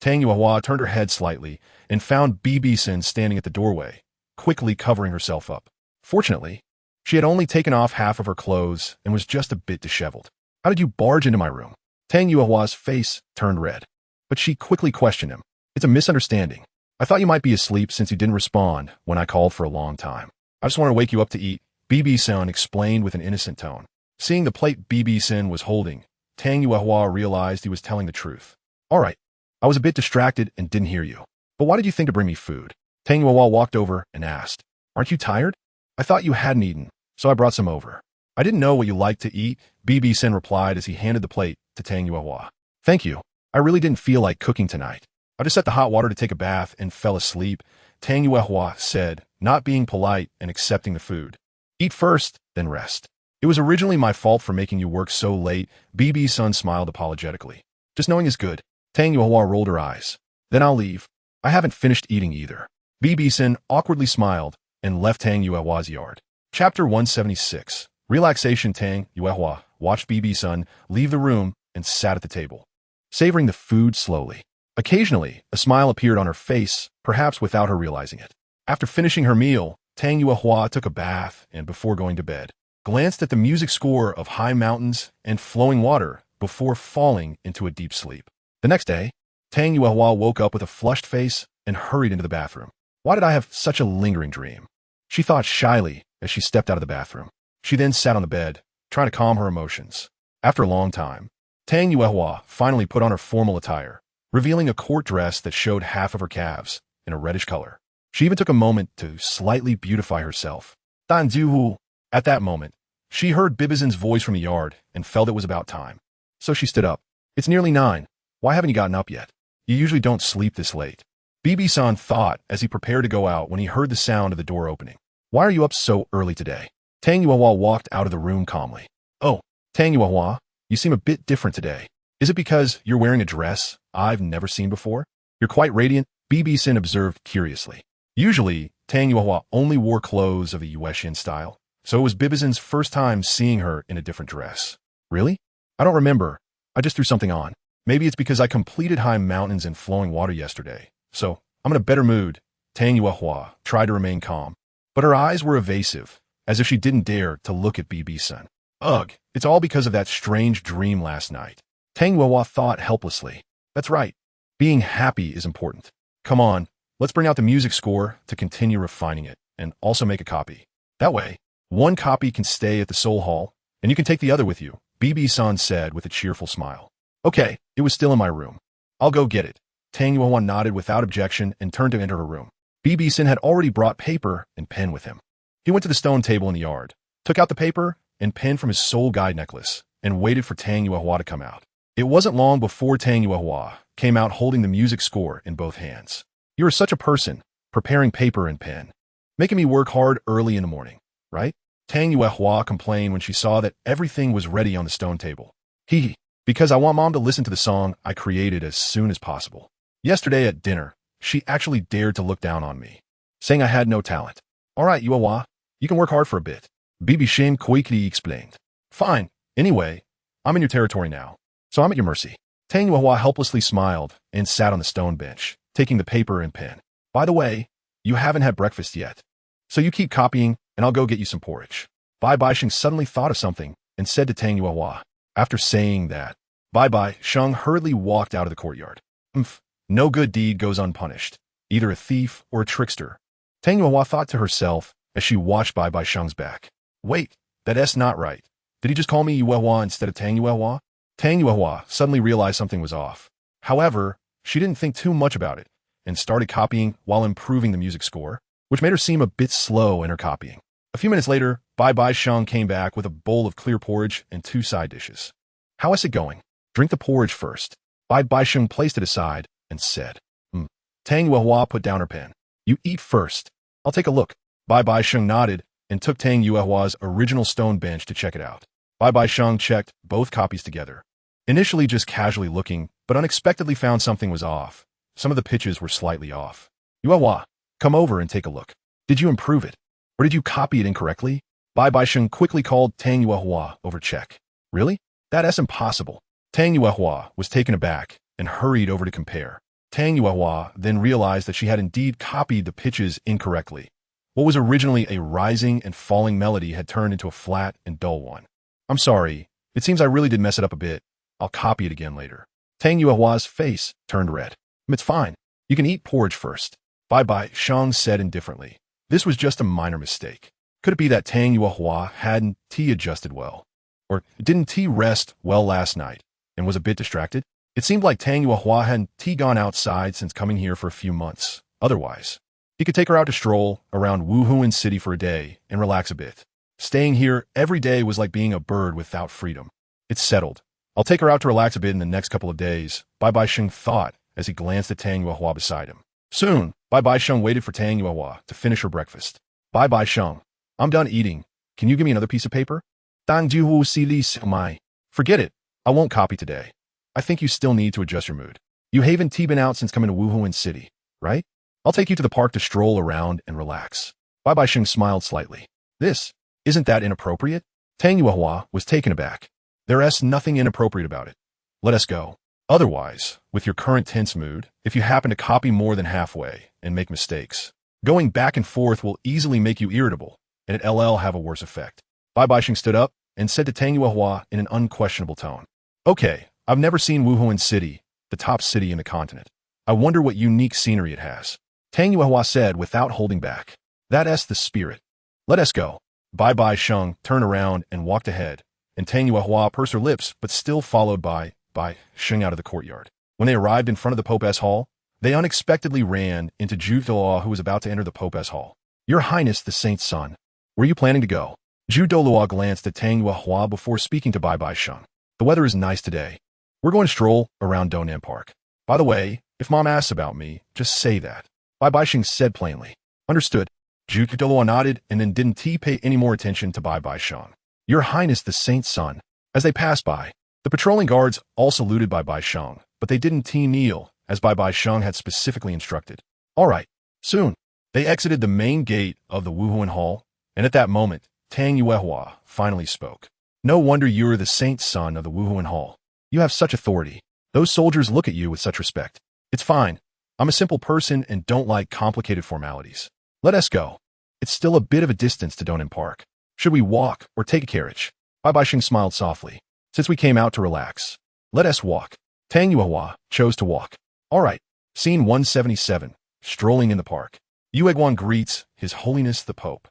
Tang Yuehua turned her head slightly and found BibiSheng standing at the doorway, quickly covering herself up. Fortunately, she had only taken off half of her clothes and was just a bit disheveled. How did you barge into my room? Tang Yuehua's face turned red, but she quickly questioned him. It's a misunderstanding. I thought you might be asleep since you didn't respond when I called for a long time. I just wanted to wake you up to eat, BibiSheng explained with an innocent tone. Seeing the plate BibiSheng was holding, Tang Yuehua realized he was telling the truth. All right. I was a bit distracted and didn't hear you. But why did you think to bring me food? Tang Yuehua walked over and asked. Aren't you tired? I thought you hadn't eaten, so I brought some over. I didn't know what you liked to eat, BibiSheng replied as he handed the plate to Tang Yuehua. Thank you. I really didn't feel like cooking tonight. I just set the hot water to take a bath and fell asleep, Tang Yuehua said, not being polite and accepting the food. Eat first, then rest. It was originally my fault for making you work so late, BibiSheng smiled apologetically. Just knowing is good. Tang Yuehua rolled her eyes. Then I'll leave. I haven't finished eating either. BibiSheng awkwardly smiled and left Tang Yuehua's yard. Chapter 176. Relaxation. Tang Yuehua watched BibiSheng leave the room and sat at the table, savoring the food slowly. Occasionally, a smile appeared on her face, perhaps without her realizing it. After finishing her meal, Tang Yuehua took a bath and, before going to bed, glanced at the music score of high mountains and flowing water before falling into a deep sleep. The next day, Tang Yuehua woke up with a flushed face and hurried into the bathroom. Why did I have such a lingering dream? She thought shyly as she stepped out of the bathroom. She then sat on the bed, trying to calm her emotions. After a long time, Tang Yuehua finally put on her formal attire, revealing a court dress that showed half of her calves in a reddish color. She even took a moment to slightly beautify herself. Dan Duhu. At that moment, she heard BibiSheng's voice from the yard and felt it was about time. So she stood up. It's nearly 9. Why haven't you gotten up yet? You usually don't sleep this late. BibiSheng thought as he prepared to go out when he heard the sound of the door opening. Why are you up so early today? Tang Yuehua walked out of the room calmly. Oh, Tang Yuehua, you seem a bit different today. Is it because you're wearing a dress I've never seen before? You're quite radiant, BibiSheng observed curiously. Usually, Tang Yuehua only wore clothes of the Yueshin style, so it was BibiSheng's first time seeing her in a different dress. Really? I don't remember. I just threw something on. Maybe it's because I completed high mountains and flowing water yesterday, so I'm in a better mood. Tang Yuehua tried to remain calm, but her eyes were evasive, as if she didn't dare to look at BibiSheng. Ugh, it's all because of that strange dream last night. Tang Yuehua thought helplessly. That's right. Being happy is important. Come on, let's bring out the music score to continue refining it, and also make a copy. That way, one copy can stay at the Soul Hall, and you can take the other with you, BibiSheng said with a cheerful smile. Okay, it was still in my room. I'll go get it. Tang Yuehua nodded without objection and turned to enter her room. BibiSheng had already brought paper and pen with him. He went to the stone table in the yard, took out the paper and pen from his soul guide necklace, and waited for Tang Yuehua to come out. It wasn't long before Tang Yuehua came out holding the music score in both hands. You are such a person, preparing paper and pen, making me work hard early in the morning, right? Tang Yuehua complained when she saw that everything was ready on the stone table. Because I want Mom to listen to the song I created as soon as possible. Yesterday at dinner, she actually dared to look down on me, saying I had no talent. All right, Yuehua, you can work hard for a bit. BibiSheng quickly explained. Fine. Anyway, I'm in your territory now, so I'm at your mercy. Tang Yuehua helplessly smiled and sat on the stone bench, taking the paper and pen. By the way, you haven't had breakfast yet, so you keep copying and I'll go get you some porridge. BibiSheng suddenly thought of something and said to Tang Yuehua. After saying that, BibiSheng hurriedly walked out of the courtyard. No good deed goes unpunished, either a thief or a trickster. Tang Yuehua thought to herself as she watched BibiSheng's back. Wait, that's not right. Did he just call me Yuehua instead of Tang Yuehua? Tang Yuehua suddenly realized something was off. However, she didn't think too much about it and started copying while improving the music score, which made her seem a bit slow in her copying. A few minutes later, BibiSheng came back with a bowl of clear porridge and 2 side dishes. How is it going? Drink the porridge first. BibiSheng placed it aside and said. Tang Yuehua put down her pen. You eat first. I'll take a look. BibiSheng nodded and took Tang Yuehua's original stone bench to check it out. BibiSheng checked both copies together. Initially just casually looking, but unexpectedly found something was off. Some of the pitches were slightly off. Yuehua, come over and take a look. Did you improve it? Or did you copy it incorrectly? BibiSheng quickly called Tang Yuehua over check. Really? That's impossible. Tang Yuehua was taken aback and hurried over to compare. Tang Yuehua then realized that she had indeed copied the pitches incorrectly. What was originally a rising and falling melody had turned into a flat and dull one. I'm sorry, it seems I really did mess it up a bit. I'll copy it again later. Tang Yuehua's face turned red. It's fine. You can eat porridge first. BibiSheng said indifferently. This was just a minor mistake. Could it be that Tang Yuehua hadn't tea adjusted well? Or didn't tea rest well last night and was a bit distracted? It seemed like Tang Yuehua hadn't tea gone outside since coming here for a few months. Otherwise, he could take her out to stroll around Wuhuan City for a day and relax a bit. Staying here every day was like being a bird without freedom. It's settled. I'll take her out to relax a bit in the next couple of days, BibiSheng thought as he glanced at Tang Yuehua beside him. Soon, BibiSheng waited for Tang Yuehua to finish her breakfast. BibiSheng, I'm done eating. Can you give me another piece of paper? Tang Juhu si li mai. Forget it. I won't copy today. I think you still need to adjust your mood. You haven't been out since coming to Wuhuan City, right? I'll take you to the park to stroll around and relax. BibiSheng smiled slightly. Isn't that inappropriate? Tang Yuehua was taken aback. There's nothing inappropriate about it. Let us go. Otherwise, with your current tense mood, if you happen to copy more than halfway and make mistakes, going back and forth will easily make you irritable, and it'll have a worse effect. BibiSheng stood up and said to Tang Yuehua in an unquestionable tone, Okay, I've never seen Wuhuan City, the top city in the continent. I wonder what unique scenery it has. Tang Yuehua said without holding back. That's the spirit. Let us go. BibiSheng turned around and walked ahead, and Tang Yuehua pursed her lips but still followed BibiSheng out of the courtyard. When they arrived in front of the Pope's hall, they unexpectedly ran into Douluo, who was about to enter the Pope's hall. Your Highness the Saint's son, where are you planning to go? Douluo glanced at Tang Yuehua before speaking to BibiSheng. The weather is nice today. We're going to stroll around Donan Park. By the way, if Mom asks about me, just say that. BibiSheng said plainly. Understood. Douluo nodded and then didn't pay any more attention to BibiSheng. Your Highness the Saint's son. As they passed by, the patrolling guards all saluted BibiSheng, but they didn't kneel, as BibiSheng had specifically instructed. All right. Soon, they exited the main gate of the Wuhuan Hall, and at that moment, Tang Yuehua finally spoke. No wonder you're the saint's son of the Wuhuan Hall. You have such authority. Those soldiers look at you with such respect. It's fine. I'm a simple person and don't like complicated formalities. Let us go. It's still a bit of a distance to Donan Park. Should we walk or take a carriage? BibiSheng smiled softly. Since we came out to relax, let us walk. Tang Yuehua chose to walk. All right. Scene 177. Strolling in the park. Yueguan greets His Holiness the Pope.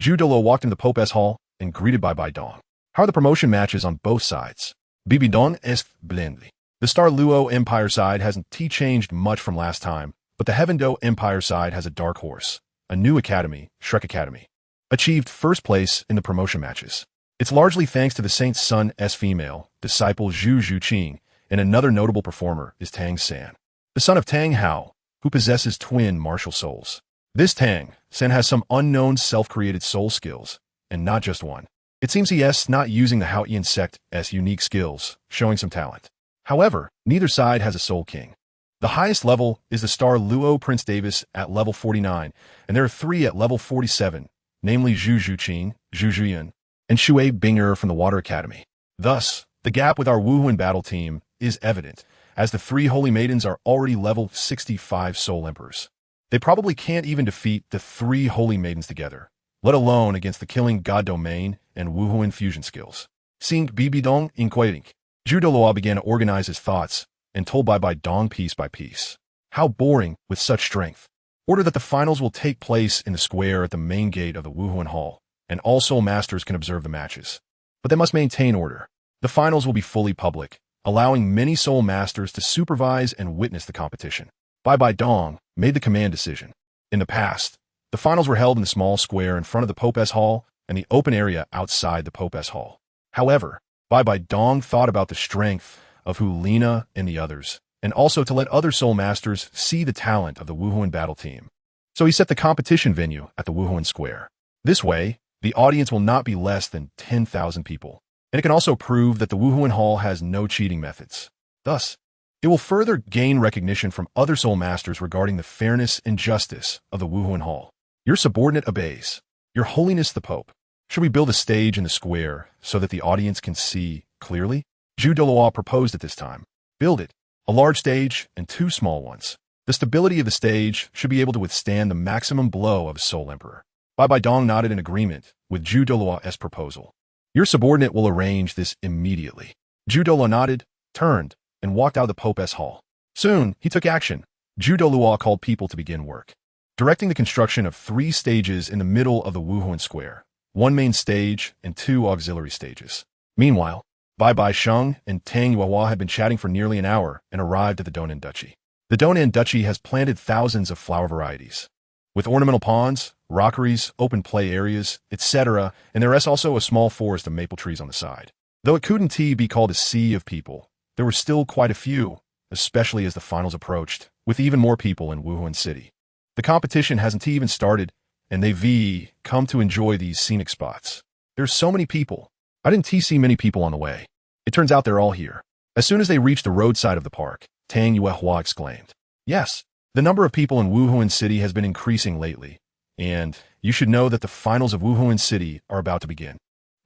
Douluo walked into the Pope's hall and greeted BibiDong. How are the promotion matches on both sides? BibiDong est blindly. The Star Luo Empire side hasn't changed much from last time, but the Heavendo Empire side has a dark horse, a new academy, Shrek Academy. Achieved first place in the promotion matches. It's largely thanks to the Saint's son's female, disciple Zhu Zhuqing, and another notable performer is Tang San, the son of Tang Hao, who possesses twin martial souls. This Tang San has some unknown self-created soul skills, and not just one. It seems he's not using the Haotian sect's unique skills, showing some talent. However, neither side has a soul king. The highest level is the Star Luo Prince Davis at level 49, and there are 3 at level 47, namely Zhu Zhuqing, Zhu Zhuyan, and Shui Binger from the Water Academy. Thus, the gap with our Wuhuan battle team is evident, as the 3 Holy Maidens are already level 65 Soul Emperors. They probably can't even defeat the 3 Holy Maidens together, let alone against the Killing God Domain and Wuhuan fusion skills. Seeing BibiDong inquiring, Douluo began to organize his thoughts and told BibiDong piece by piece. How boring with such strength. Order that the finals will take place in the square at the main gate of the Wuhuan Hall, and all Soul Masters can observe the matches. But they must maintain order. The finals will be fully public, allowing many Soul Masters to supervise and witness the competition. BibiDong made the command decision. In the past, the finals were held in the small square in front of the Pope's hall and the open area outside the Pope's hall. However, BibiDong thought about the strength of Hulina and the others, and also to let other Soul Masters see the talent of the Wuhuan battle team. So he set the competition venue at the Wuhuan Square. This way, the audience will not be less than 10,000 people, and it can also prove that the Wuhuan Hall has no cheating methods. Thus, it will further gain recognition from other Soul Masters regarding the fairness and justice of the Wuhuan Hall. Your subordinate obeys. Your Holiness the Pope. Should we build a stage in the square so that the audience can see clearly? Douluo proposed at this time. Build it. A large stage and 2 small ones. The stability of the stage should be able to withstand the maximum blow of a Soul Emperor. BibiDong nodded in agreement with Douluo's proposal. Your subordinate will arrange this immediately. Douluo nodded, turned, and walked out of the Pope's hall. Soon, he took action. Douluo called people to begin work, directing the construction of 3 stages in the middle of the Wuhuan Square, 1 main stage and 2 auxiliary stages. Meanwhile, BibiSheng and Tang Yuehua had been chatting for nearly an hour and arrived at the Donan Duchy. The Donan Duchy has planted thousands of flower varieties, with ornamental ponds, rockeries, open play areas, etc., and there is also a small forest of maple trees on the side. Though it couldn't be called a sea of people, there were still quite a few, especially as the finals approached, with even more people in Wuhan City. The competition hasn't even started, and they've come to enjoy these scenic spots. There's so many people. I didn't see many people on the way. It turns out they're all here. As soon as they reached the roadside of the park, Tang Yuehua exclaimed, "Yes, the number of people in Wuhan City has been increasing lately, and you should know that the finals of Wuhan City are about to begin."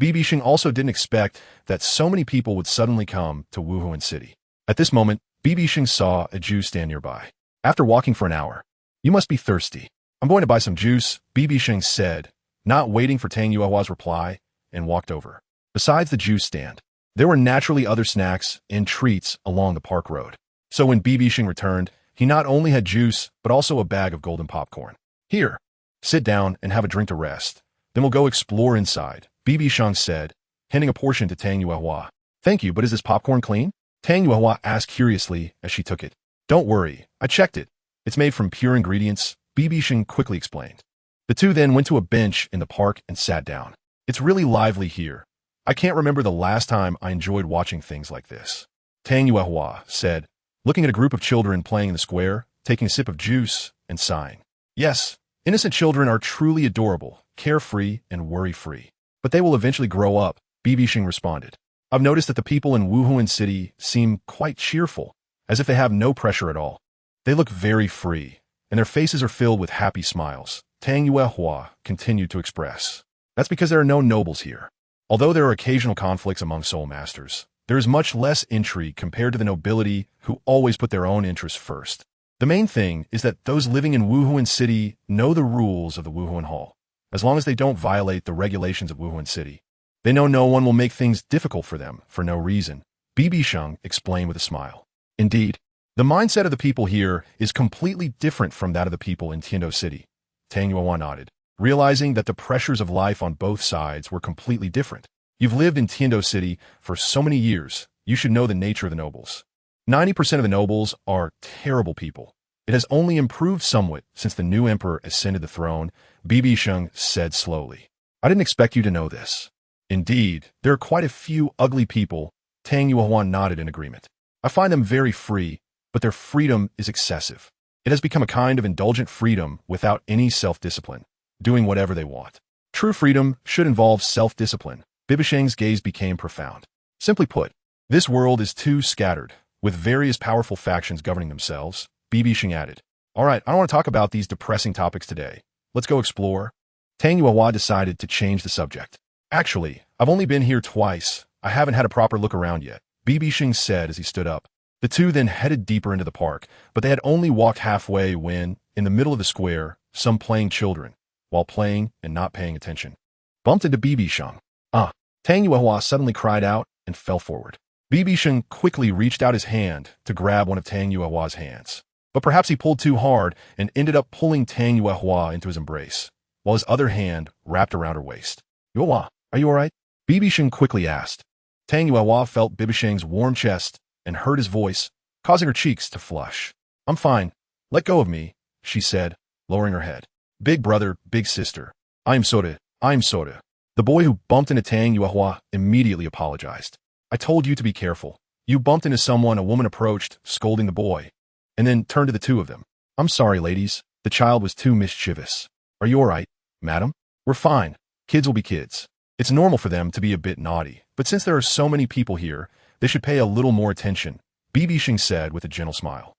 BibiSheng also didn't expect that so many people would suddenly come to Wuhan City. At this moment, BibiSheng saw a Jew stand nearby. After walking for an hour, "You must be thirsty. I'm going to buy some juice," BibiSheng said, not waiting for Tang Yuehua's reply, and walked over. Besides the juice stand, there were naturally other snacks and treats along the park road. So when BibiSheng returned, he not only had juice, but also a bag of golden popcorn. "Here, sit down and have a drink to rest. Then we'll go explore inside," BibiSheng said, handing a portion to Tang Yuehua. "Thank you, but is this popcorn clean?" Tang Yuehua asked curiously as she took it. "Don't worry, I checked it. It's made from pure ingredients," BibiSheng quickly explained. The two then went to a bench in the park and sat down. "It's really lively here. I can't remember the last time I enjoyed watching things like this," Tang Yuehua said, looking at a group of children playing in the square, taking a sip of juice, and sighing. "Yes, innocent children are truly adorable, carefree, and worry-free. But they will eventually grow up," BibiSheng responded. "I've noticed that the people in Wuhan City seem quite cheerful, as if they have no pressure at all. They look very free, and their faces are filled with happy smiles," Tang Yuehua continued to express. "That's because there are no nobles here. Although there are occasional conflicts among soul masters, there is much less intrigue compared to the nobility who always put their own interests first. The main thing is that those living in Wuhan City know the rules of the Wuhan Hall. As long as they don't violate the regulations of Wuhan City, they know no one will make things difficult for them for no reason," BibiSheng explained with a smile. "Indeed, the mindset of the people here is completely different from that of the people in Tiando City," Tang Yuehua nodded, realizing that the pressures of life on both sides were completely different. "You've lived in Tiando City for so many years, you should know the nature of the nobles. 90% of the nobles are terrible people. It has only improved somewhat since the new emperor ascended the throne," BibiSheng said slowly. "I didn't expect you to know this." "Indeed, there are quite a few ugly people," Tang Yuehua nodded in agreement. "I find them very free, but their freedom is excessive. It has become a kind of indulgent freedom without any self-discipline, doing whatever they want. True freedom should involve self-discipline." BibiSheng's gaze became profound. "Simply put, this world is too scattered, with various powerful factions governing themselves," BibiSheng added. "All right, I don't want to talk about these depressing topics today. Let's go explore." Tang Yuehua decided to change the subject. "Actually, I've only been here twice. I haven't had a proper look around yet," BibiSheng said as he stood up. The two then headed deeper into the park, but they had only walked halfway when, in the middle of the square, some playing children, while playing and not paying attention, bumped into BibiSheng. "Ah!" Tang Yuehua suddenly cried out and fell forward. BibiSheng quickly reached out his hand to grab one of Tang Yuehua's hands. But perhaps he pulled too hard and ended up pulling Tang Yuehua into his embrace, while his other hand wrapped around her waist. "Yuehua, are you all right?" BibiSheng quickly asked. Tang Yuehua felt BibiSheng's warm chest and heard his voice, causing her cheeks to flush. "I'm fine. Let go of me," she said, lowering her head. "Big brother, big sister. I'm sorry. The boy who bumped into Tang Yuehua immediately apologized. "I told you to be careful. You bumped into someone," a woman approached, scolding the boy, and then turned to the two of them. "I'm sorry, ladies. The child was too mischievous. Are you all right, madam?" "We're fine. Kids will be kids. It's normal for them to be a bit naughty, but since there are so many people here, they should pay a little more attention," BibiSheng said with a gentle smile.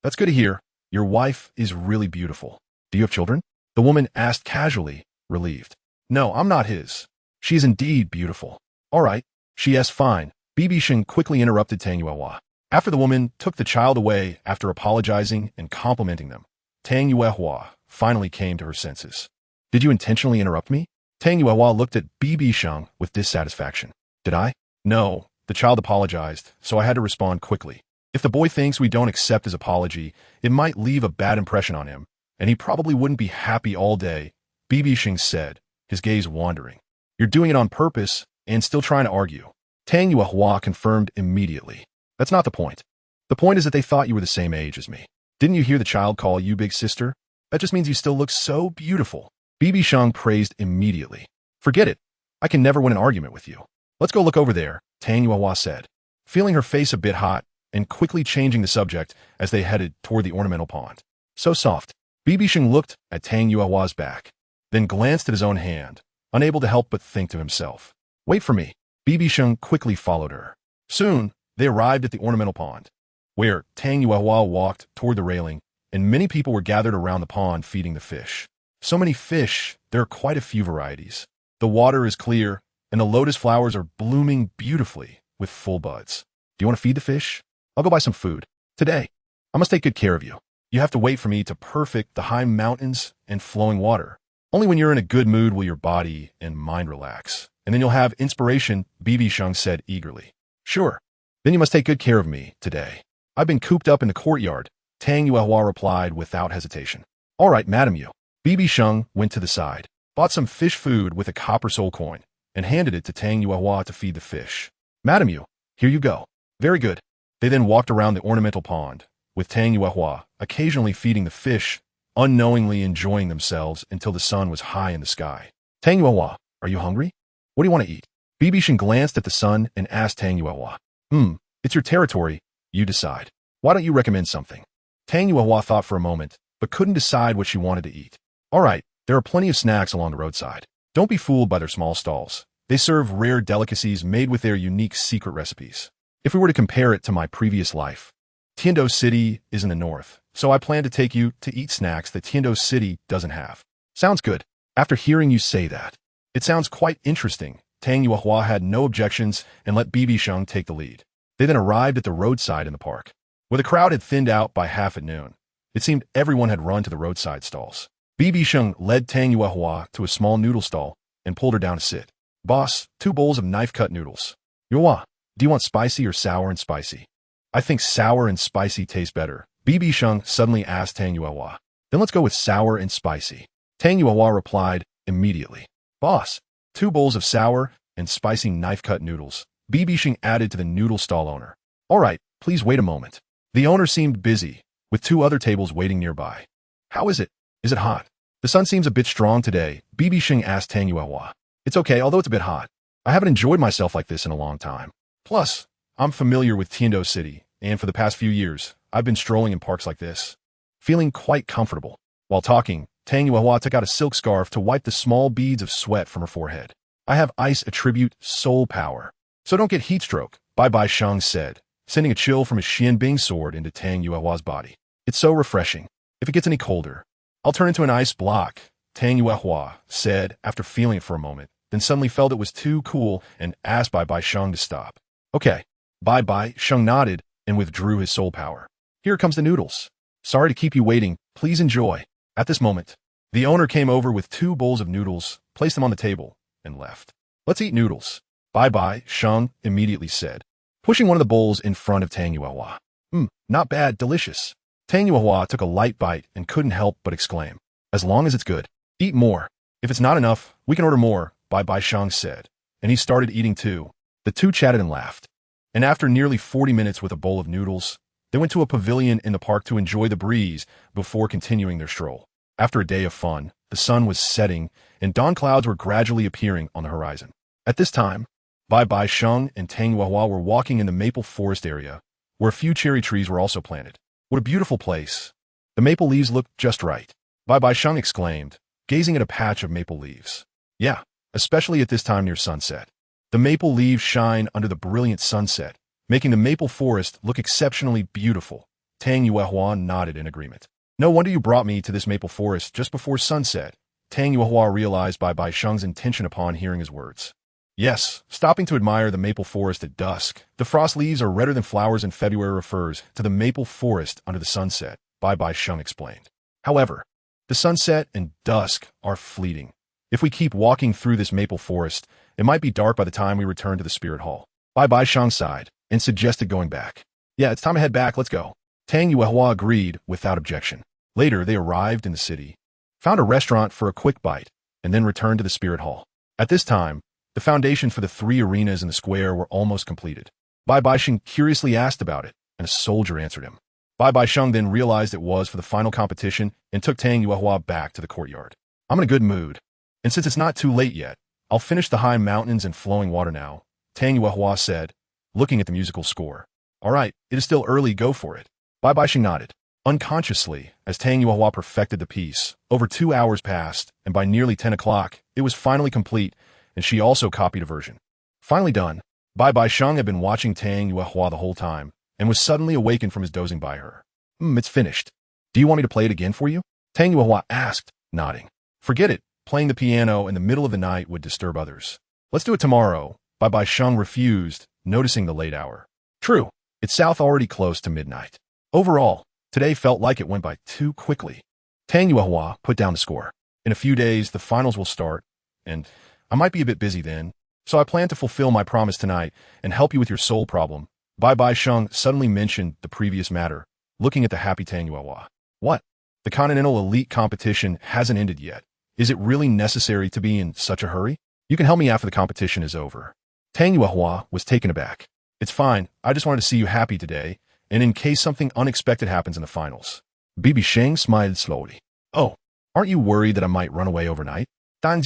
"That's good to hear. Your wife is really beautiful. Do you have children?" the woman asked casually, relieved. "No, I'm not his. She is indeed beautiful." "All right. She is fine," BibiSheng quickly interrupted Tang Yuehua. After the woman took the child away after apologizing and complimenting them, Tang Yuehua finally came to her senses. "Did you intentionally interrupt me?" Tang Yuehua looked at BibiSheng with dissatisfaction. "Did I?" "No." The child apologized, so I had to respond quickly. If the boy thinks we don't accept his apology, it might leave a bad impression on him, and he probably wouldn't be happy all day, BibiSheng said, his gaze wandering. "You're doing it on purpose and still trying to argue." Tang Yuehua confirmed immediately. "That's not the point. The point is that they thought you were the same age as me. Didn't you hear the child call you big sister? That just means you still look so beautiful." BibiSheng praised immediately. "Forget it. I can never win an argument with you. Let's go look over there," Tang Yuehua said. Feeling her face a bit hot, and quickly changing the subject as they headed toward the ornamental pond. So soft. BibiSheng looked at Tang Yuehua's back, then glanced at his own hand, unable to help but think to himself. Wait for me. BibiSheng quickly followed her. Soon, they arrived at the ornamental pond, where Tang Yuehua walked toward the railing, and many people were gathered around the pond feeding the fish. So many fish, there are quite a few varieties. The water is clear, and the lotus flowers are blooming beautifully with full buds. Do you want to feed the fish? I'll go buy some food. Today, I must take good care of you. You have to wait for me to perfect the high mountains and flowing water. Only when you're in a good mood will your body and mind relax, and then you'll have inspiration, BibiSheng said eagerly. Sure. Then you must take good care of me today. I've been cooped up in the courtyard, Tang Yuehua replied without hesitation. All right, Madam Yu. BibiSheng went to the side, bought some fish food with a copper soul coin, and handed it to Tang Yuehua to feed the fish. Madam Yu, here you go. Very good. They then walked around the ornamental pond, with Tang Yuehua occasionally feeding the fish, unknowingly enjoying themselves until the sun was high in the sky. Tang Yuehua, are you hungry? What do you want to eat? BibiSheng glanced at the sun and asked Tang Yuehua. It's your territory. You decide. Why don't you recommend something? Tang Yuehua thought for a moment, but couldn't decide what she wanted to eat. All right, there are plenty of snacks along the roadside. Don't be fooled by their small stalls. They serve rare delicacies made with their unique secret recipes. If we were to compare it to my previous life, Tiando City is in the north, so I plan to take you to eat snacks that Tiando City doesn't have. Sounds good. After hearing you say that, it sounds quite interesting. Tang Yuehua had no objections and let BibiSheng take the lead. They then arrived at the roadside in the park, where the crowd had thinned out by half at noon. It seemed everyone had run to the roadside stalls. BibiSheng led Tang Yuehua to a small noodle stall and pulled her down to sit. Boss, 2 bowls of knife-cut noodles. Yuehua, do you want spicy or sour and spicy? I think sour and spicy taste better. BibiSheng suddenly asked Tang Yuehua. Then let's go with sour and spicy. Tang Yuehua replied immediately. Boss, 2 bowls of sour and spicy knife-cut noodles. BibiSheng added to the noodle stall owner. All right, please wait a moment. The owner seemed busy, with 2 other tables waiting nearby. How is it? Is it hot? The sun seems a bit strong today, BibiSheng asked Tang Yuehua. It's okay, although it's a bit hot. I haven't enjoyed myself like this in a long time. Plus, I'm familiar with Tiando City, and for the past few years, I've been strolling in parks like this, feeling quite comfortable. While talking, Tang Yuehua took out a silk scarf to wipe the small beads of sweat from her forehead. I have ice attribute soul power, so don't get heat stroke, BibiSheng said, sending a chill from his Xianbing sword into Tang Yuehua's body. It's so refreshing. If it gets any colder, I'll turn into an ice block, Tang Yuehua said after feeling it for a moment, then suddenly felt it was too cool and asked BibiSheng to stop. Okay. BibiSheng nodded and withdrew his soul power. Here comes the noodles. Sorry to keep you waiting. Please enjoy. At this moment, the owner came over with 2 bowls of noodles, placed them on the table, and left. Let's eat noodles, BibiSheng immediately said, pushing one of the bowls in front of Tang Yuehua. Not bad, delicious. Tang Yuehua took a light bite and couldn't help but exclaim. As long as it's good. Eat more. If it's not enough, we can order more, BibiSheng said, and he started eating too. The 2 chatted and laughed. And after nearly 40 minutes with a bowl of noodles, they went to a pavilion in the park to enjoy the breeze before continuing their stroll. After a day of fun, the sun was setting and dawn clouds were gradually appearing on the horizon. At this time, BibiSheng and Tang Yuehua were walking in the maple forest area, where a few cherry trees were also planted. What a beautiful place. The maple leaves looked just right, BibiSheng exclaimed, gazing at a patch of maple leaves. Yeah, especially at this time near sunset. The maple leaves shine under the brilliant sunset, making the maple forest look exceptionally beautiful. Tang Yuehua nodded in agreement. No wonder you brought me to this maple forest just before sunset. Tang Yuehua realized BibiSheng's intention upon hearing his words. Yes, stopping to admire the maple forest at dusk. The frost leaves are redder than flowers in February refers to the maple forest under the sunset, BibiSheng explained. However, the sunset and dusk are fleeting. If we keep walking through this maple forest, it might be dark by the time we return to the spirit hall. BibiSheng sighed and suggested going back. Yeah, it's time to head back, let's go. Tang Yuehua agreed without objection. Later, they arrived in the city, found a restaurant for a quick bite, and then returned to the spirit hall. At this time, the foundation for the 3 arenas in the square were almost completed. BibiSheng curiously asked about it, and a soldier answered him. BibiSheng then realized it was for the final competition and took Tang Yuehua back to the courtyard. I'm in a good mood. And since it's not too late yet, I'll finish the high mountains and flowing water now, Tang Yuehua said, looking at the musical score. All right, it is still early, go for it. BibiSheng nodded. Unconsciously, as Tang Yuehua perfected the piece, over 2 hours passed, and by nearly 10 o'clock, it was finally complete, and she also copied a version. Finally done, BibiSheng had been watching Tang Yuehua the whole time, and was suddenly awakened from his dozing by her. It's finished. Do you want me to play it again for you? Tang Yuehua asked, nodding. Forget it, playing the piano in the middle of the night would disturb others. Let's do it tomorrow. BibiSheng refused, noticing the late hour. True, it's south already close to midnight. Overall, today felt like it went by too quickly. Tang Yuehua put down the score. In a few days, the finals will start, and I might be a bit busy then, so I plan to fulfill my promise tonight and help you with your soul problem. BibiSheng suddenly mentioned the previous matter, looking at the happy Tang Yuehua. What? The Continental Elite competition hasn't ended yet. Is it really necessary to be in such a hurry? You can help me after the competition is over. Tang Yuehua was taken aback. It's fine, I just wanted to see you happy today, and in case something unexpected happens in the finals. BibiSheng smiled slowly. Oh, aren't you worried that I might run away overnight? According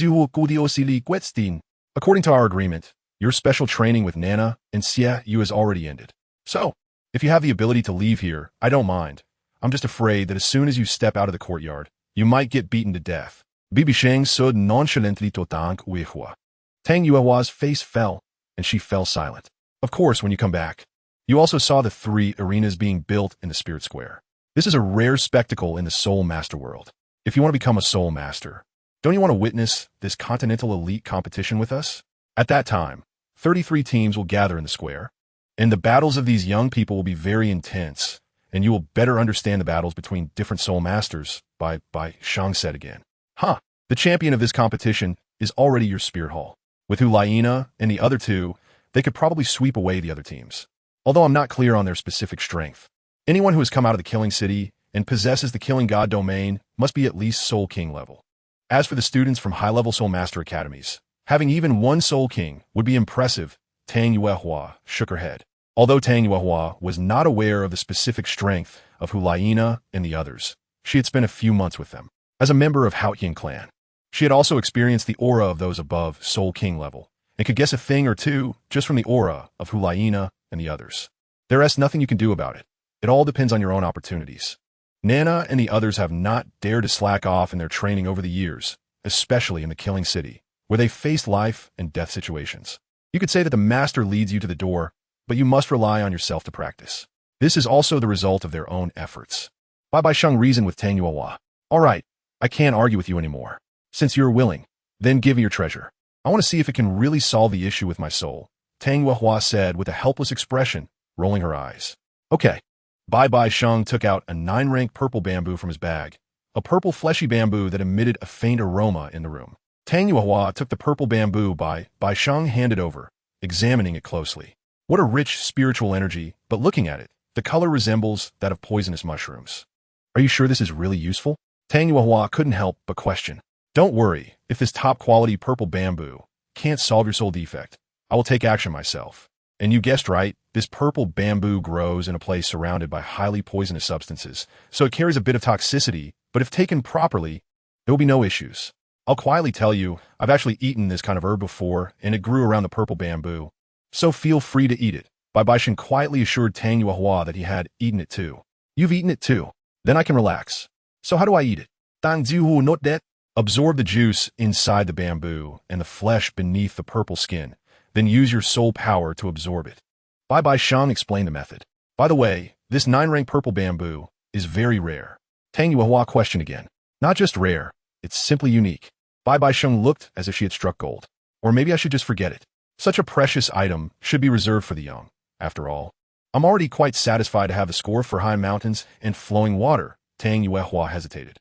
to our agreement, your special training with Nana and Xie Yu has already ended. So, if you have the ability to leave here, I don't mind. I'm just afraid that as soon as you step out of the courtyard, you might get beaten to death. BibiSheng stood nonchalantly to Tang Yuehua. Tang Yuehua's face fell, and she fell silent. Of course, when you come back, you also saw the 3 arenas being built in the Spirit Square. This is a rare spectacle in the Soul Master world. If you want to become a Soul Master, don't you want to witness this Continental Elite competition with us? At that time, 33 teams will gather in the square, and the battles of these young people will be very intense, and you will better understand the battles between different Soul Masters, BibiSheng said again. Huh, the champion of this competition is already your Spirit Hall. With Hulaina and the other 2, they could probably sweep away the other teams. Although I'm not clear on their specific strength. Anyone who has come out of the Killing City and possesses the Killing God domain must be at least Soul King level. As for the students from high-level Soul Master academies, having even 1 Soul King would be impressive. Tang Yuehua shook her head. Although Tang Yuehua was not aware of the specific strength of Hulaina and the others, she had spent a few months with them. As a member of Haotian clan, she had also experienced the aura of those above Soul King level, and could guess a thing or two just from the aura of Hulaina and the others. There is nothing you can do about it. It all depends on your own opportunities. Nana and the others have not dared to slack off in their training over the years, especially in the Killing City, where they faced life and death situations. You could say that the master leads you to the door, but you must rely on yourself to practice. This is also the result of their own efforts. BibiSheng reasoned with Tang Yuehua. All right, I can't argue with you anymore. Since you're willing, then give me your treasure. I want to see if it can really solve the issue with my soul, Tang Yuehua said with a helpless expression, rolling her eyes. Okay. BibiSheng took out a 9-rank purple bamboo from his bag, a purple fleshy bamboo that emitted a faint aroma in the room. Tang Yuehua took the purple bamboo BibiSheng handed over, examining it closely. What a rich spiritual energy, but looking at it, the color resembles that of poisonous mushrooms. Are you sure this is really useful? Tang Yuehua couldn't help but question. Don't worry, if this top-quality purple bamboo can't solve your soul defect, I will take action myself. And you guessed right, this purple bamboo grows in a place surrounded by highly poisonous substances, so it carries a bit of toxicity, but if taken properly, there will be no issues. I'll quietly tell you, I've actually eaten this kind of herb before, and it grew around the purple bamboo. So feel free to eat it. BibiSheng quietly assured Tang Yuehua that he had eaten it too. You've eaten it too. Then I can relax. So how do I eat it? Tang Zihu not that. Absorb the juice inside the bamboo and the flesh beneath the purple skin. Then use your soul power to absorb it. BibiSheng explained the method. By the way, this 9-rank purple bamboo is very rare. Tang Yuehua questioned again. Not just rare, it's simply unique. BibiSheng looked as if she had struck gold. Or maybe I should just forget it. Such a precious item should be reserved for the young. After all, I'm already quite satisfied to have the score for high mountains and flowing water. Tang Yuehua hesitated.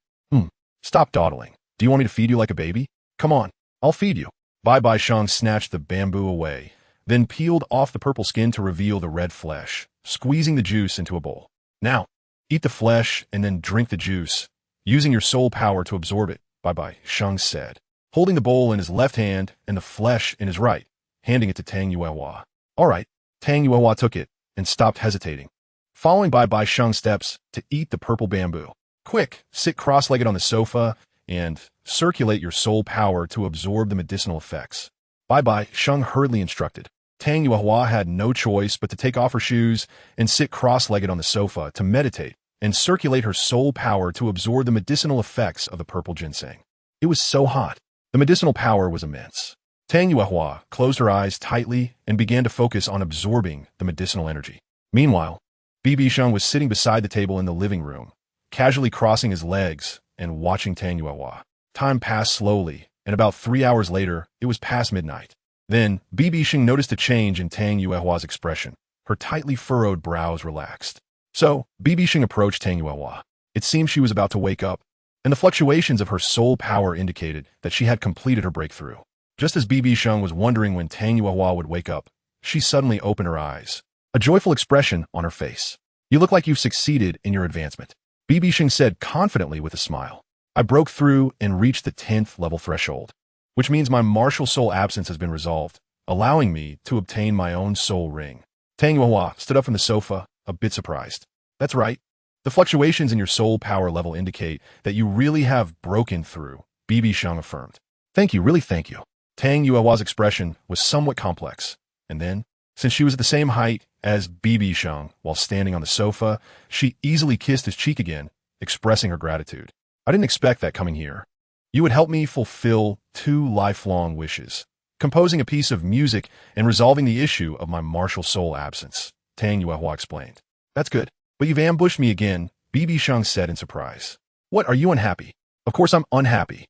Stop dawdling. Do you want me to feed you like a baby? Come on, I'll feed you. BibiSheng snatched the bamboo away, then peeled off the purple skin to reveal the red flesh, squeezing the juice into a bowl. Now, eat the flesh and then drink the juice, using your soul power to absorb it, BibiSheng said, holding the bowl in his left hand and the flesh in his right, handing it to Tang Yuehua. All right, Tang Yuehua took it and stopped hesitating, following BibiSheng's steps to eat the purple bamboo. Quick, sit cross-legged on the sofa and circulate your soul power to absorb the medicinal effects. BibiSheng hurriedly instructed. Tang Yuehua had no choice but to take off her shoes and sit cross-legged on the sofa to meditate and circulate her soul power to absorb the medicinal effects of the purple ginseng. It was so hot. The medicinal power was immense. Tang Yuehua closed her eyes tightly and began to focus on absorbing the medicinal energy. Meanwhile, BibiSheng was sitting beside the table in the living room, casually crossing his legs and watching Tang Yuehua. Time passed slowly, and about 3 hours later, it was past midnight. Then, BibiSheng noticed a change in Tang Yuehua's expression. Her tightly furrowed brows relaxed. So, BibiSheng approached Tang Yuehua. It seemed she was about to wake up, and the fluctuations of her soul power indicated that she had completed her breakthrough. Just as BibiSheng was wondering when Tang Yuehua would wake up, she suddenly opened her eyes, a joyful expression on her face. "You look like you've succeeded in your advancement," BibiSheng said confidently with a smile. "I broke through and reached the 10th level threshold, which means my martial soul absence has been resolved, allowing me to obtain my own soul ring." Tang Yuehua stood up from the sofa, a bit surprised. "That's right. The fluctuations in your soul power level indicate that you really have broken through," BibiSheng affirmed. "Thank you, really thank you." Tang Yuehua's expression was somewhat complex, and then, since she was at the same height as BibiSheng while standing on the sofa, she easily kissed his cheek again, expressing her gratitude. "I didn't expect that coming here. You would help me fulfill 2 lifelong wishes, composing a piece of music and resolving the issue of my martial soul absence," Tang Yuehua explained. "That's good, but you've ambushed me again," BibiSheng said in surprise. "What, are you unhappy?" "Of course I'm unhappy.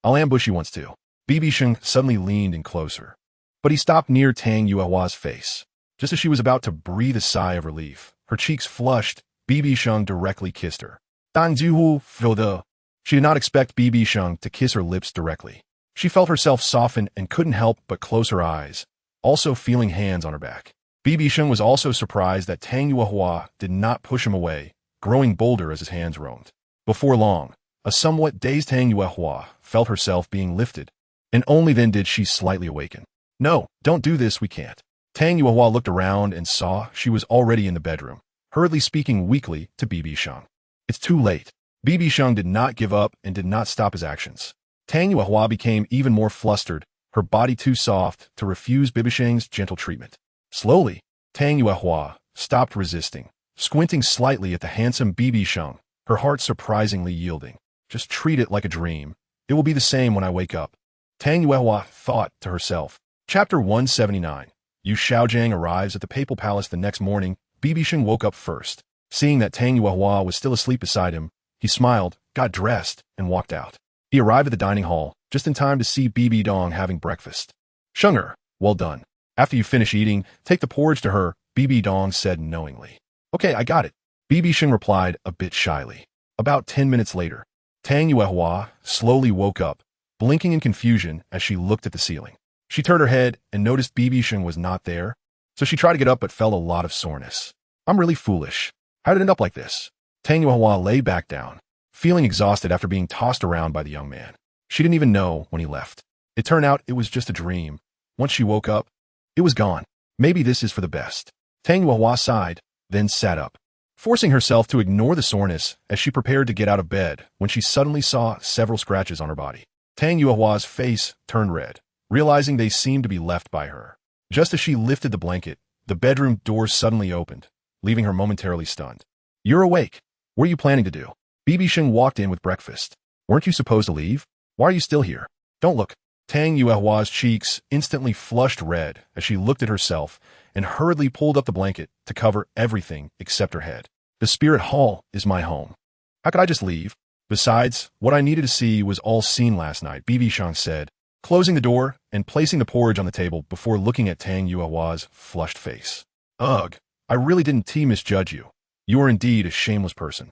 I'll ambush you once too." BibiSheng suddenly leaned in closer, but he stopped near Tang Yuehua's face. Just as she was about to breathe a sigh of relief, her cheeks flushed, BibiSheng directly kissed her. "Dan Zuhu Fode." She did not expect BibiSheng to kiss her lips directly. She felt herself soften and couldn't help but close her eyes, also feeling hands on her back. BibiSheng was also surprised that Tang Yuehua did not push him away, growing bolder as his hands roamed. Before long, a somewhat dazed Tang Yuehua felt herself being lifted, and only then did she slightly awaken. "No, don't do this, we can't." Tang Yuehua looked around and saw she was already in the bedroom, hurriedly speaking weakly to BibiSheng. "It's too late." BibiSheng did not give up and did not stop his actions. Tang Yuehua became even more flustered, her body too soft to refuse BibiSheng's gentle treatment. Slowly, Tang Yuehua stopped resisting, squinting slightly at the handsome BibiSheng, her heart surprisingly yielding. "Just treat it like a dream. It will be the same when I wake up," Tang Yuehua thought to herself. Chapter 179. Yu Shaojiang arrives at the papal palace the next morning. BibiSheng woke up first. Seeing that Tang Yuehua was still asleep beside him, he smiled, got dressed, and walked out. He arrived at the dining hall, just in time to see Bibi Dong having breakfast. "Shenger, well done. After you finish eating, take the porridge to her," Bibi Dong said knowingly. "Okay, I got it," BibiSheng replied a bit shyly. About 10 minutes later, Tang Yuehua slowly woke up, blinking in confusion as she looked at the ceiling. She turned her head and noticed BibiSheng was not there, so she tried to get up but felt a lot of soreness. "I'm really foolish. How did it end up like this?" Tang Yuehua lay back down, feeling exhausted after being tossed around by the young man. She didn't even know when he left. It turned out it was just a dream. Once she woke up, it was gone. Maybe this is for the best. Tang Yuehua sighed, then sat up, forcing herself to ignore the soreness as she prepared to get out of bed when she suddenly saw several scratches on her body. Tang Yuehua's face turned red, realizing they seemed to be left by her. Just as she lifted the blanket, the bedroom door suddenly opened, leaving her momentarily stunned. "You're awake. What are you planning to do?" BibiSheng walked in with breakfast. "Weren't you supposed to leave? Why are you still here?" "Don't look." Tang Yuehua's cheeks instantly flushed red as she looked at herself and hurriedly pulled up the blanket to cover everything except her head. "The spirit hall is my home. How could I just leave? Besides, what I needed to see was all seen last night," BibiSheng said, closing the door and placing the porridge on the table before looking at Tang Yuehua's flushed face. "Ugh, I really didn't misjudge you. You are indeed a shameless person.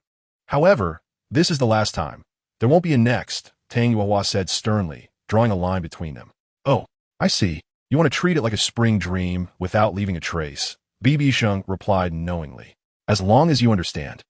However, this is the last time. There won't be a next," Tang Yuehua said sternly, drawing a line between them. "Oh, I see. You want to treat it like a spring dream without leaving a trace," BibiSheng replied knowingly. "As long as you understand.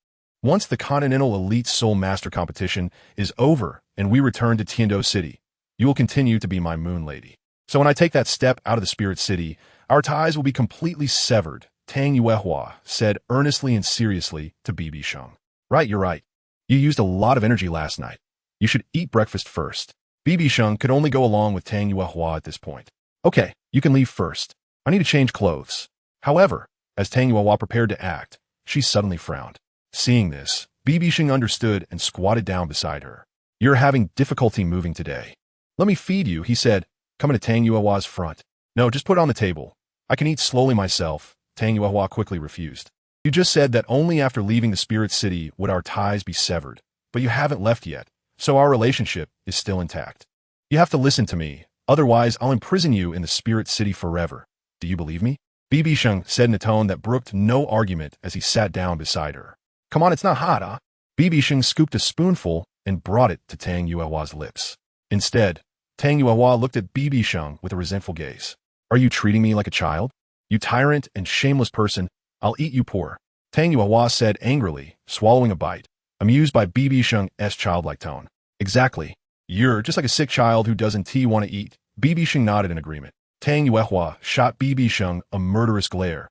Once the Continental Elite Soul Master competition is over and we return to Tiando City, you will continue to be my moon lady. So when I take that step out of the spirit city, our ties will be completely severed," Tang Yuehua said earnestly and seriously to BibiSheng. "Right, you're right. You used a lot of energy last night. You should eat breakfast first." BibiSheng could only go along with Tang Yuehua at this point. "Okay, you can leave first." I need to change clothes. However, as Tang Yuehua prepared to act, she suddenly frowned. Seeing this, BibiSheng understood and squatted down beside her. You're having difficulty moving today. Let me feed you, he said, coming to Tang Yuehua's front. No, just put it on the table. I can eat slowly myself, Tang Yuehua quickly refused. You just said that only after leaving the spirit city would our ties be severed, but you haven't left yet, so our relationship is still intact. You have to listen to me, otherwise I'll imprison you in the spirit city forever. Do you believe me? BibiSheng said in a tone that brooked no argument as he sat down beside her. Come on, it's not hot, huh? BibiSheng scooped a spoonful and brought it to Tang Yuehua's lips. Instead, Tang Yuehua looked at BibiSheng with a resentful gaze. Are you treating me like a child? You tyrant and shameless person, I'll eat you poor. Tang Yuehua said angrily, swallowing a bite, amused by BibiSheng's childlike tone. Exactly. You're just like a sick child who doesn't want to eat. BibiSheng nodded in agreement. Tang Yuehua shot BibiSheng a murderous glare.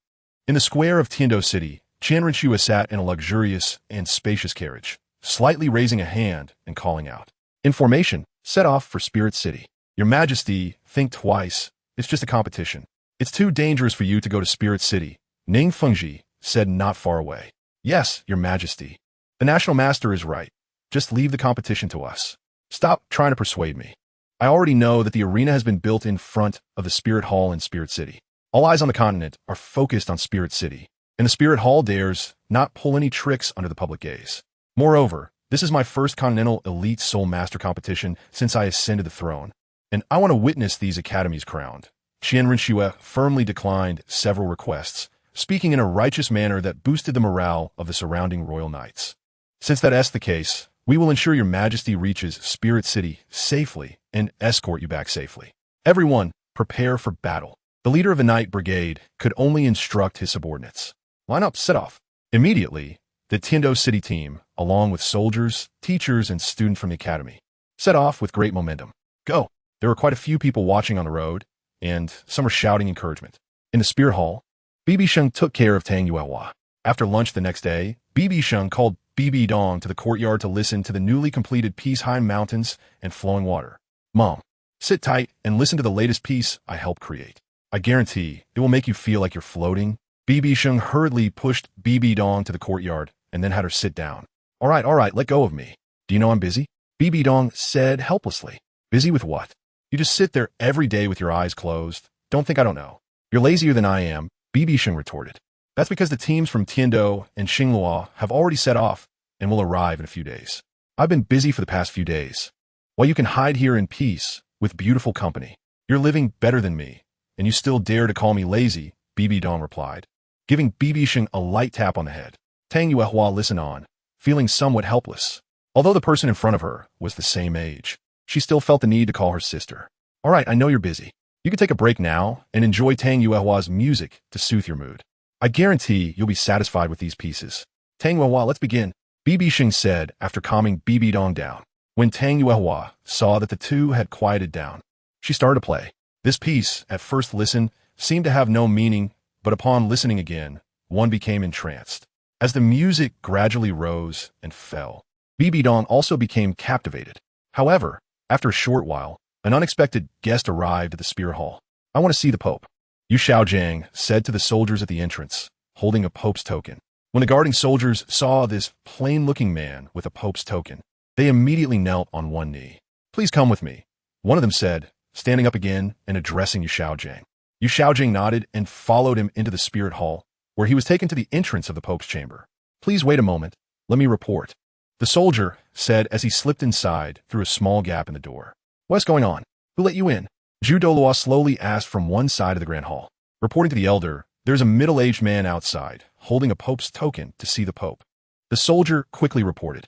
In the square of Tiando City, Renxue sat in a luxurious and spacious carriage, slightly raising a hand and calling out. In formation, set off for Spirit City. Your Majesty, think twice. It's just a competition. It's too dangerous for you to go to Spirit City, Ning Fengji said not far away. Yes, Your Majesty. The National Master is right. Just leave the competition to us. Stop trying to persuade me. I already know that the arena has been built in front of the Spirit Hall in Spirit City. All eyes on the continent are focused on Spirit City, and the Spirit Hall dares not pull any tricks under the public gaze. Moreover, this is my first Continental Elite Soul Master competition since I ascended the throne, and I want to witness these academies crowned. Renxue firmly declined several requests, speaking in a righteous manner that boosted the morale of the surrounding royal knights. Since that is the case, we will ensure Your Majesty reaches Spirit City safely and escort you back safely. Everyone, prepare for battle. The leader of the Knight Brigade could only instruct his subordinates. Line up, set off. Immediately, the Tiando City team, along with soldiers, teachers, and students from the academy, set off with great momentum. Go! There were quite a few people watching on the road, and some were shouting encouragement. In the Spirit Hall, BibiSheng took care of Tang Yuehua. After lunch the next day, BibiSheng called Bibi Dong to the courtyard to listen to the newly completed piece High Mountains and Flowing Water. Mom, sit tight and listen to the latest piece I helped create. I guarantee it will make you feel like you're floating. BibiSheng hurriedly pushed Bibi Dong to the courtyard and then had her sit down. All right, let go of me. Do you know I'm busy? Bibi Dong said helplessly. Busy with what? You just sit there every day with your eyes closed. Don't think I don't know. You're lazier than I am, BibiSheng retorted. That's because the teams from Tiando and Xinghua have already set off and will arrive in a few days. I've been busy for the past few days. While you can hide here in peace with beautiful company, you're living better than me, and you still dare to call me lazy, Bibi Dong replied, giving BibiSheng a light tap on the head. Tang Yuehua listened on, feeling somewhat helpless. Although the person in front of her was the same age, she still felt the need to call her sister. All right, I know you're busy. You can take a break now and enjoy Tang Yuehua's music to soothe your mood. I guarantee you'll be satisfied with these pieces. Tang Yuehua, let's begin, BibiSheng said after calming Bibi Dong down. When Tang Yuehua saw that the two had quieted down, she started to play. This piece, at first listen, seemed to have no meaning, but upon listening again, one became entranced. As the music gradually rose and fell, Bibi Dong also became captivated. However, after a short while, an unexpected guest arrived at the Spirit Hall. I want to see the Pope, Yu Shaojiang said to the soldiers at the entrance, holding a Pope's token. When the guarding soldiers saw this plain-looking man with a Pope's token, they immediately knelt on one knee. Please come with me, one of them said, standing up again and addressing Yu Shaojiang. Yu Shaojiang nodded and followed him into the Spirit Hall, where he was taken to the entrance of the Pope's chamber. Please wait a moment, let me report, the soldier said as he slipped inside through a small gap in the door. What's going on? Who let you in? Douluo slowly asked from one side of the Grand Hall. Reporting to the elder, there's a middle-aged man outside, holding a Pope's token to see the Pope. The soldier quickly reported.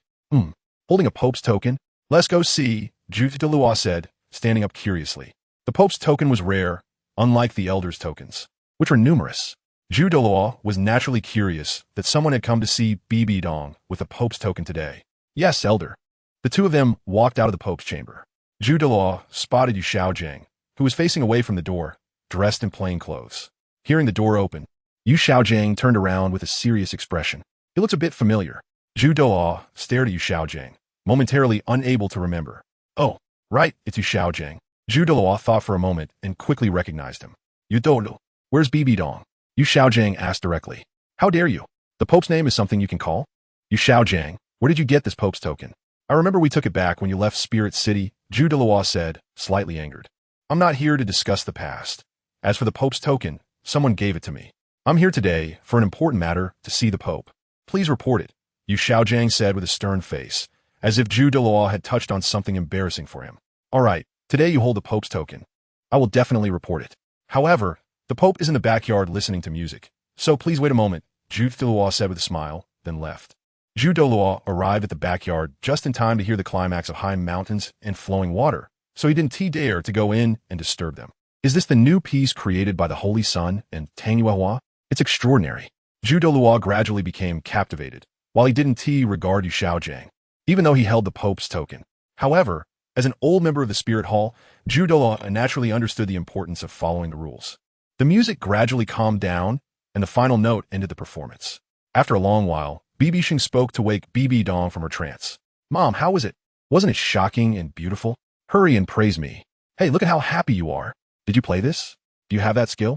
Holding a Pope's token? Let's go see, Douluo said, standing up curiously. The Pope's token was rare, unlike the elder's tokens, which were numerous. Douluo was naturally curious that someone had come to see Bibi Dong with a Pope's token today. Yes, elder. The two of them walked out of the Pope's chamber. Douluo spotted Yu Shaojiang, who was facing away from the door, dressed in plain clothes. Hearing the door open, Yu Shaojiang turned around with a serious expression. He looks a bit familiar. Douluo stared at Yu Shaojiang, momentarily unable to remember. Oh, right, it's Yu Shaojiang. Douluo thought for a moment and quickly recognized him. Douluo. Where's Bibi Dong? Yu Xiaojiang asked directly. How dare you? The Pope's name is something you can call? Yu Xiaojiang, where did you get this Pope's token? I remember we took it back when you left Spirit City, Zhu Douluo said, slightly angered. I'm not here to discuss the past. As for the Pope's token, someone gave it to me. I'm here today, for an important matter, to see the Pope. Please report it, Yu Xiaojiang said with a stern face, as if Zhu Douluo had touched on something embarrassing for him. All right, today you hold the Pope's token. I will definitely report it. However, the Pope is in the backyard listening to music, so please wait a moment, Zhu Douluo said with a smile, then left. Zhu Douluo arrived at the backyard just in time to hear the climax of high mountains and flowing water, so he didn't dare to go in and disturb them. Is this the new piece created by the Holy Sun and Tang Yuehua? It's extraordinary. Zhu Douluo gradually became captivated, while he didn't regard Yu Xiaojiang, even though he held the Pope's token. However, as an old member of the Spirit Hall, Zhu Douluo naturally understood the importance of following the rules. The music gradually calmed down, and the final note ended the performance. After a long while, BibiSheng spoke to wake Bibi Dong from her trance. Mom, how was it? Wasn't it shocking and beautiful? Hurry and praise me. Hey, look at how happy you are. Did you play this? Do you have that skill?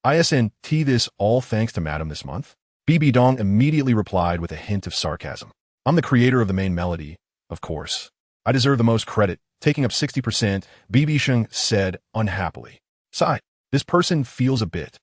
ISNT this all thanks to Madam this month? Bibi Dong immediately replied with a hint of sarcasm. I'm the creator of the main melody, of course. I deserve the most credit, taking up 60%, BibiSheng said unhappily. Sigh, this person feels a bit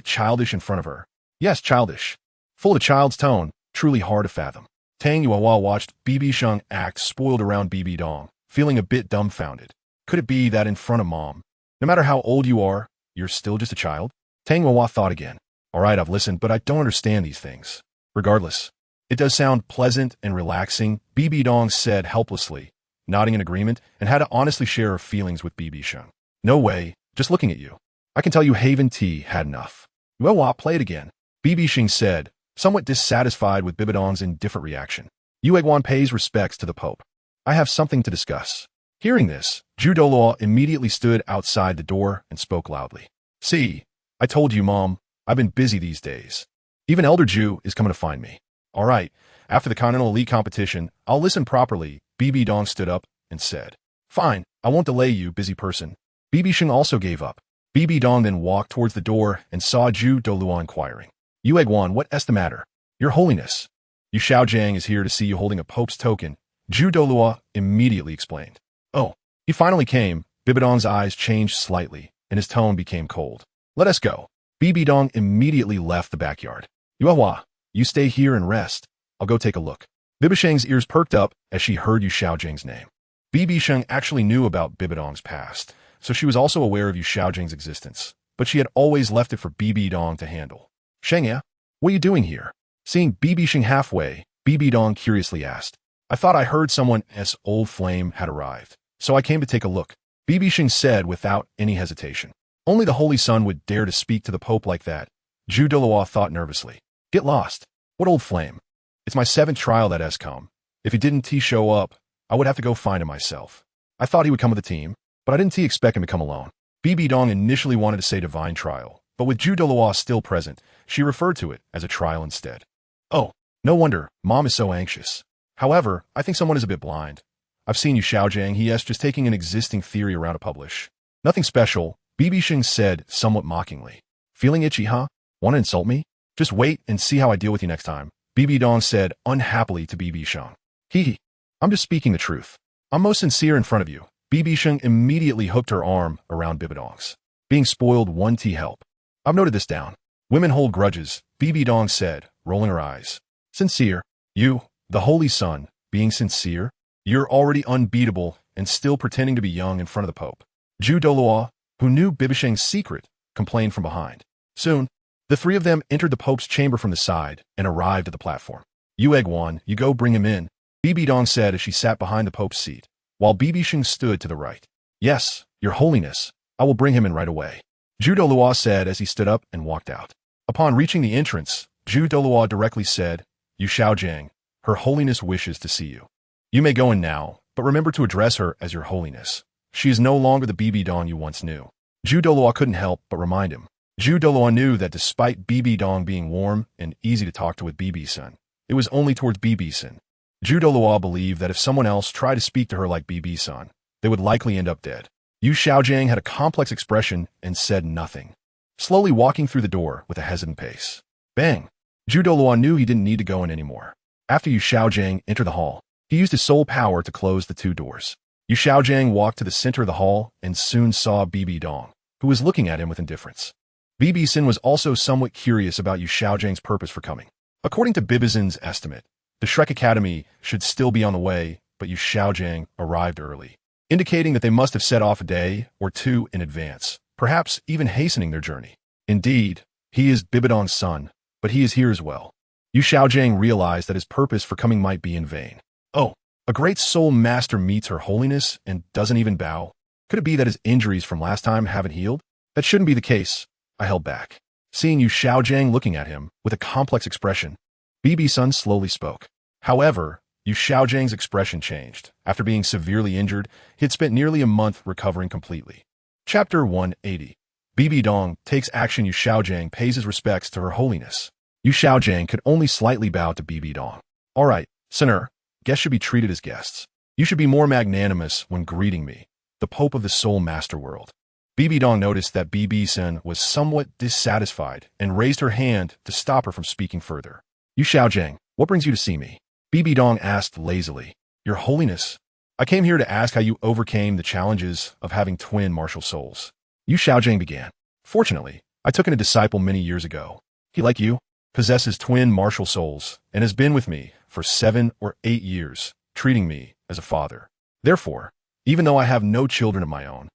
childish in front of her. Yes, childish. Full of child's tone, truly hard to fathom. Tang Yuehua watched BibiSheng act spoiled around Bibi Dong, feeling a bit dumbfounded. Could it be that in front of Mom, no matter how old you are, you're still just a child? Tang Yuehua thought again. All right, I've listened, but I don't understand these things. Regardless, it does sound pleasant and relaxing, Bibi Dong said helplessly, nodding in agreement, and had to honestly share her feelings with BibiSheng. No way, just looking at you. I can tell you Haven T had enough. Yuehua, play it again, BibiSheng said, somewhat dissatisfied with Bibi Dong's indifferent reaction. Yu Egwan pays respects to the Pope. I have something to discuss. Hearing this, Zhu Douluo immediately stood outside the door and spoke loudly. See, I told you, Mom, I've been busy these days. Even Elder Zhu is coming to find me. All right, after the Continental Elite competition, I'll listen properly, Bibi Dong stood up and said. Fine, I won't delay you, busy person. BibiSheng also gave up. Bibi Dong then walked towards the door and saw Zhu Douluo inquiring. Yu Egwan, what's the matter? Your Holiness. Yu Xiaojiang is here to see you holding a Pope's token, Zhu Douluo immediately explained. Oh, he finally came. Bibi Dong's eyes changed slightly, and his tone became cold. Let us go. Bibi Dong immediately left the backyard. Yuehua, you stay here and rest. I'll go take a look. BibiSheng's ears perked up as she heard Yu Xiaojiang's name. BibiSheng actually knew about Bibi Dong's past, so she was also aware of Yu Xiaojiang's existence, but she had always left it for Bibi Dong to handle. Shengya, what are you doing here? Seeing BibiSheng halfway, Bibi Dong curiously asked. I thought I heard someone's old flame had arrived, so I came to take a look, BibiSheng said without any hesitation. Only the Holy Sun would dare to speak to the Pope like that, Zhu Douluo thought nervously. Get lost. What old flame? It's my 7th trial that has come. If he didn't show up, I would have to go find him myself. I thought he would come with a team, but I didn't expect him to come alone. Bibi Dong initially wanted to say divine trial, but with Zhu Douluo still present, she referred to it as a trial instead. Oh, no wonder, Mom is so anxious. However, I think someone is a bit blind. I've seen Yu Xiaojiang, he is just taking an existing theory around to publish. Nothing special, BibiSheng said somewhat mockingly. Feeling itchy, huh? Want to insult me? Just wait and see how I deal with you next time, Bibi Dong said unhappily to BibiSheng. Hee. I'm just speaking the truth. I'm most sincere in front of you. BibiSheng immediately hooked her arm around Bibi Dong's. Being spoiled won't help. I've noted this down. Women hold grudges, Bibi Dong said, rolling her eyes. Sincere. You, the Holy Sun, being sincere? You're already unbeatable and still pretending to be young in front of the Pope. Zhu Douluo, who knew BibiSheng's secret, complained from behind. Soon, the three of them entered the Pope's chamber from the side and arrived at the platform. Yu Egwan, you go bring him in, Bibi Dong said as she sat behind the Pope's seat, while BibiSheng stood to the right. Yes, Your Holiness, I will bring him in right away, Zhu Douluo said as he stood up and walked out. Upon reaching the entrance, Zhu Douluo directly said, Yu Xiaojiang, Her Holiness wishes to see you. You may go in now, but remember to address her as Your Holiness. She is no longer the Bibi Dong you once knew. Zhu Douluo couldn't help but remind him. Zhu Douluo knew that despite Bibi Dong being warm and easy to talk to with BibiSheng, it was only towards BibiSheng. Zhu Douluo believed that if someone else tried to speak to her like BibiSheng, they would likely end up dead. Yu Xiaojiang had a complex expression and said nothing. slowly walking through the door with a hesitant pace. Bang! Douluo knew he didn't need to go in anymore. After Yu Xiaojiang entered the hall, he used his soul power to close the two doors. Yu Xiaojiang walked to the center of the hall and soon saw BibiDong, who was looking at him with indifference. BibiSheng was also somewhat curious about Yu Xiaojiang's purpose for coming. According to BibiSheng's estimate, the Shrek Academy should still be on the way, but Yu Xiaojiang arrived early, indicating that they must have set off a day or two in advance, perhaps even hastening their journey. Indeed, he is BibiDong's son, but he is here as well. Yu Xiaojiang realized that his purpose for coming might be in vain. Oh, a great soul master meets her holiness and doesn't even bow. Could it be that his injuries from last time haven't healed? That shouldn't be the case. I held back. Seeing Yu Xiaojiang looking at him with a complex expression, BibiSheng slowly spoke. However, Yu Xiaojiang's expression changed. After being severely injured, he had spent nearly a month recovering completely. Chapter 180. BibiDong takes action. Yu Xiaojiang pays his respects to her holiness. Yu Xiaojiang could only slightly bow to BibiDong. All right, Sinner, guests should be treated as guests. You should be more magnanimous when greeting me, the Pope of the Soul Master World. BibiDong noticed that BibiSheng was somewhat dissatisfied and raised her hand to stop her from speaking further. Yu Xiaojiang, what brings you to see me? BibiDong asked lazily. Your Holiness, I came here to ask how you overcame the challenges of having twin martial souls. Yu Xiaojiang began. Fortunately, I took in a disciple many years ago. He, like you, possesses twin martial souls and has been with me for 7 or 8 years, treating me as a father. Therefore, even though I have no children of my own,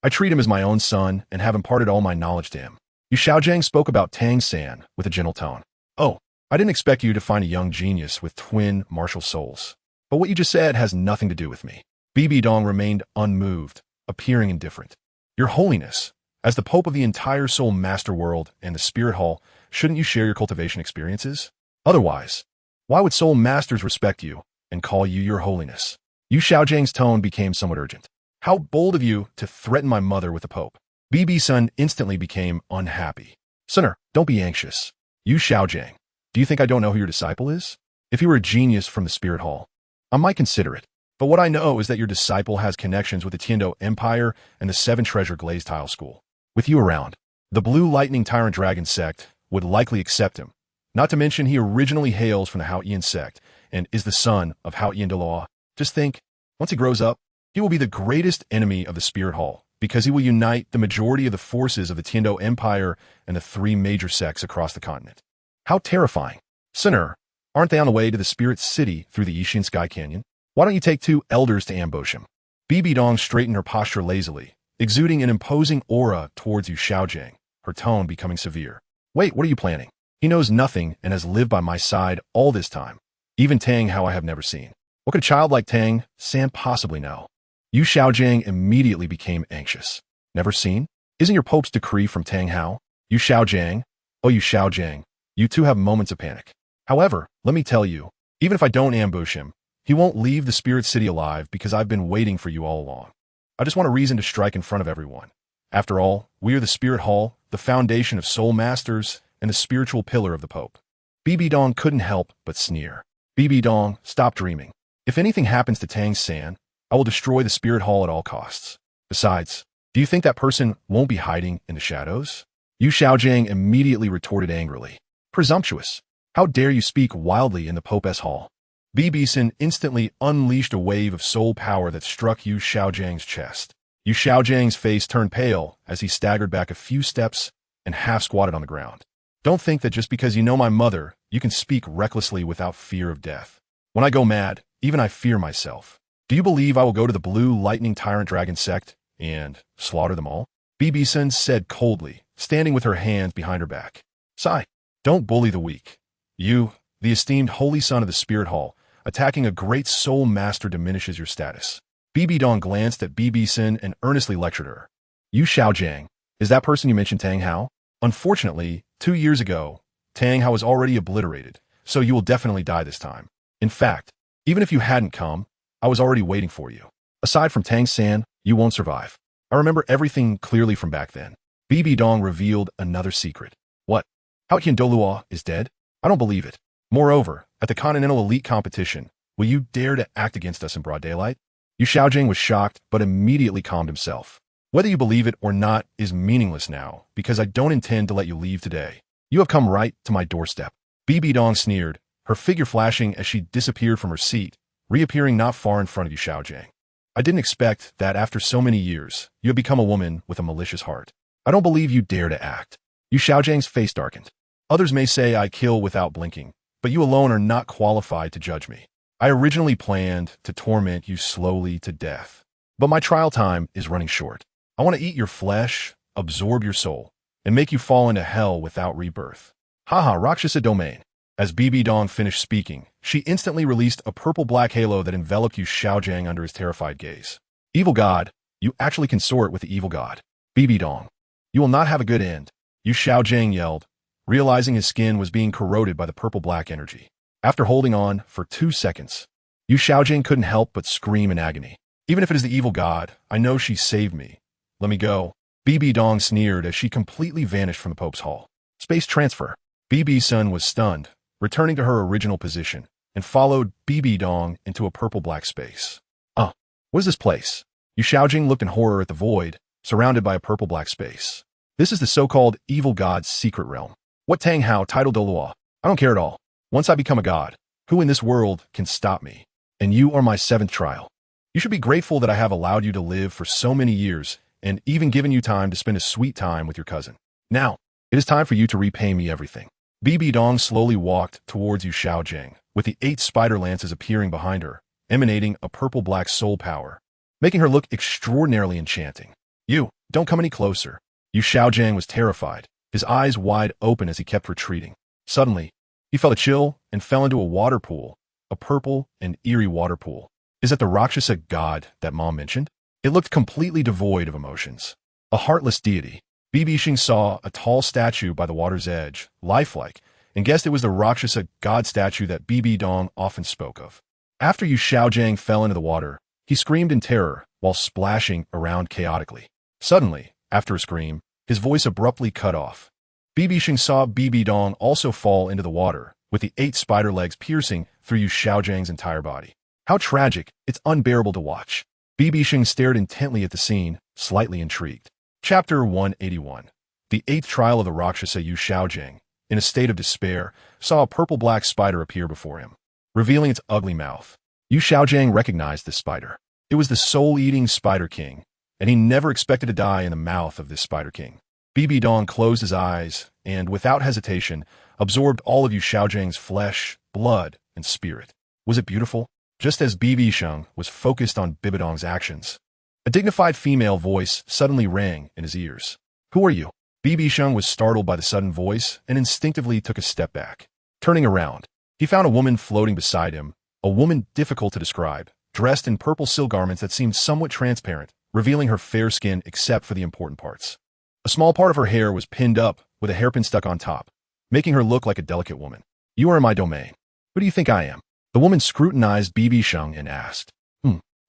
I treat him as my own son and have imparted all my knowledge to him. Yu Xiaojiang spoke about Tang San with a gentle tone. Oh, I didn't expect you to find a young genius with twin martial souls. But what you just said has nothing to do with me. BibiDong remained unmoved, appearing indifferent. Your Holiness, as the Pope of the entire Soul Master World and the Spirit Hall, shouldn't you share your cultivation experiences? Otherwise, why would Soul Masters respect you and call you Your Holiness? Yu Xiaojiang's tone became somewhat urgent. How bold of you to threaten my mother with the Pope. BibiSheng instantly became unhappy. Sinner, don't be anxious. Yu Xiaojiang, do you think I don't know who your disciple is? If you were a genius from the Spirit Hall, I might consider it. But what I know is that your disciple has connections with the Tiando Empire and the 7 Treasure Glazed Tile School. With you around, the Blue Lightning Tyrant Dragon sect would likely accept him. Not to mention he originally hails from the Hao Ian sect and is the son of Hao Ian Dalu. Just think, once he grows up, he will be the greatest enemy of the Spirit Hall because he will unite the majority of the forces of the Tiando Empire and the 3 major sects across the continent. How terrifying. Sinner, aren't they on the way to the Spirit City through the Yixin Sky Canyon? Why don't you take 2 elders to ambush him? BibiDong straightened her posture lazily, exuding an imposing aura towards Yu Xiaojiang, her tone becoming severe. Wait, what are you planning? He knows nothing and has lived by my side all this time. Even Tang Hao I have never seen. What could a child like Tang San possibly know? Yu Xiaojiang immediately became anxious. Never seen? Isn't your Pope's decree from Tang Hao? Yu Xiaojiang? Oh, Yu Xiaojiang, you two have moments of panic. However, let me tell you, even if I don't ambush him, he won't leave the Spirit City alive because I've been waiting for you all along. I just want a reason to strike in front of everyone. After all, we are the Spirit Hall, the foundation of Soul Masters, and the spiritual pillar of the Pope. BibiDong couldn't help but sneer. BibiDong, stop dreaming. If anything happens to Tang San, I will destroy the Spirit Hall at all costs. Besides, do you think that person won't be hiding in the shadows? Yu Xiaojiang immediately retorted angrily. Presumptuous. How dare you speak wildly in the Pope's hall? BibiSheng instantly unleashed a wave of soul power that struck Yu Xiaojiang's chest. Yu Xiaojiang's face turned pale as he staggered back a few steps and half-squatted on the ground. Don't think that just because you know my mother, you can speak recklessly without fear of death. When I go mad, even I fear myself. Do you believe I will go to the Blue Lightning Tyrant Dragon sect and slaughter them all? BibiSheng said coldly, standing with her hands behind her back. Sigh, don't bully the weak. You, the esteemed holy son of the Spirit Hall, attacking a great soul master diminishes your status. BibiDong glanced at BibiSheng and earnestly lectured her. Yu Xiaojiang, is that person you mentioned Tang Hao? Unfortunately, 2 years ago, Tang Hao was already obliterated, so you will definitely die this time. In fact, even if you hadn't come, I was already waiting for you. Aside from Tang San, you won't survive. I remember everything clearly from back then. BibiDong revealed another secret. What? Hao Ian Douluo is dead? I don't believe it. Moreover, at the Continental Elite Competition, will you dare to act against us in broad daylight? Yu Xiaojiang was shocked, but immediately calmed himself. Whether you believe it or not is meaningless now, because I don't intend to let you leave today. You have come right to my doorstep. BibiSheng sneered, her figure flashing as she disappeared from her seat, reappearing not far in front of Yu Xiaojing. I didn't expect that after so many years, you have become a woman with a malicious heart. I don't believe you dare to act. Yu Xiaojing's face darkened. Others may say I kill without blinking, but you alone are not qualified to judge me. I originally planned to torment you slowly to death. But my trial time is running short. I want to eat your flesh, absorb your soul, and make you fall into hell without rebirth. Haha, Rakshasa domain. As BibiSheng finished speaking, she instantly released a purple-black halo that enveloped Yu Xiaojing under his terrified gaze. Evil god, you actually consort with the evil god. BibiSheng, you will not have a good end. Yu Xiaojing yelled, realizing his skin was being corroded by the purple-black energy. After holding on for 2 seconds, Yu Xiaojing couldn't help but scream in agony. Even if it is the evil god, I know she saved me. Let me go. BibiSheng sneered as she completely vanished from the Pope's hall. Space transfer. BibiSheng was stunned, returning to her original position, and followed BibiSheng into a purple-black space. What is this place? Yu Xiaojing looked in horror at the void, surrounded by a purple-black space. This is the so-called evil god's secret realm. What Tang Hao title Douluo? I don't care at all. Once I become a god, who in this world can stop me? And you are my 7th trial. You should be grateful that I have allowed you to live for so many years and even given you time to spend a sweet time with your cousin. Now, it is time for you to repay me everything. BibiSheng slowly walked towards Yu Xiaojing, with the 8 spider lances appearing behind her, emanating a purple-black soul power, making her look extraordinarily enchanting. You, don't come any closer. Yu Xiaojing was terrified, his eyes wide open as he kept retreating. Suddenly, he felt a chill and fell into a water pool, a purple and eerie water pool. Is that the Rakshasa god that Mom mentioned? It looked completely devoid of emotions. A heartless deity. BibiSheng saw a tall statue by the water's edge, lifelike, and guessed it was the Rakshasa god statue that BibiSheng often spoke of. After Yu Xiaojing fell into the water, he screamed in terror while splashing around chaotically. Suddenly, after a scream, his voice abruptly cut off. BibiSheng saw BibiSheng also fall into the water, with the 8 spider legs piercing through Yu Xiaojing's entire body. How tragic, it's unbearable to watch. BibiSheng stared intently at the scene, slightly intrigued. Chapter 181. The 8th trial of the Rakshasa Yu Xiaojing, in a state of despair, saw a purple-black spider appear before him, revealing its ugly mouth. Yu Xiaojing recognized this spider. It was the soul-eating Spider King, and he never expected to die in the mouth of this Spider King. BibiSheng closed his eyes and, without hesitation, absorbed all of Yu Xiaojing's flesh, blood, and spirit. Was it beautiful? Just as BibiSheng was focused on BibiSheng's actions, a dignified female voice suddenly rang in his ears. Who are you? BibiSheng was startled by the sudden voice and instinctively took a step back. Turning around, he found a woman floating beside him, a woman difficult to describe, dressed in purple silk garments that seemed somewhat transparent, revealing her fair skin except for the important parts. A small part of her hair was pinned up with a hairpin stuck on top, making her look like a delicate woman. You are in my domain. Who do you think I am? The woman scrutinized BibiSheng and asked.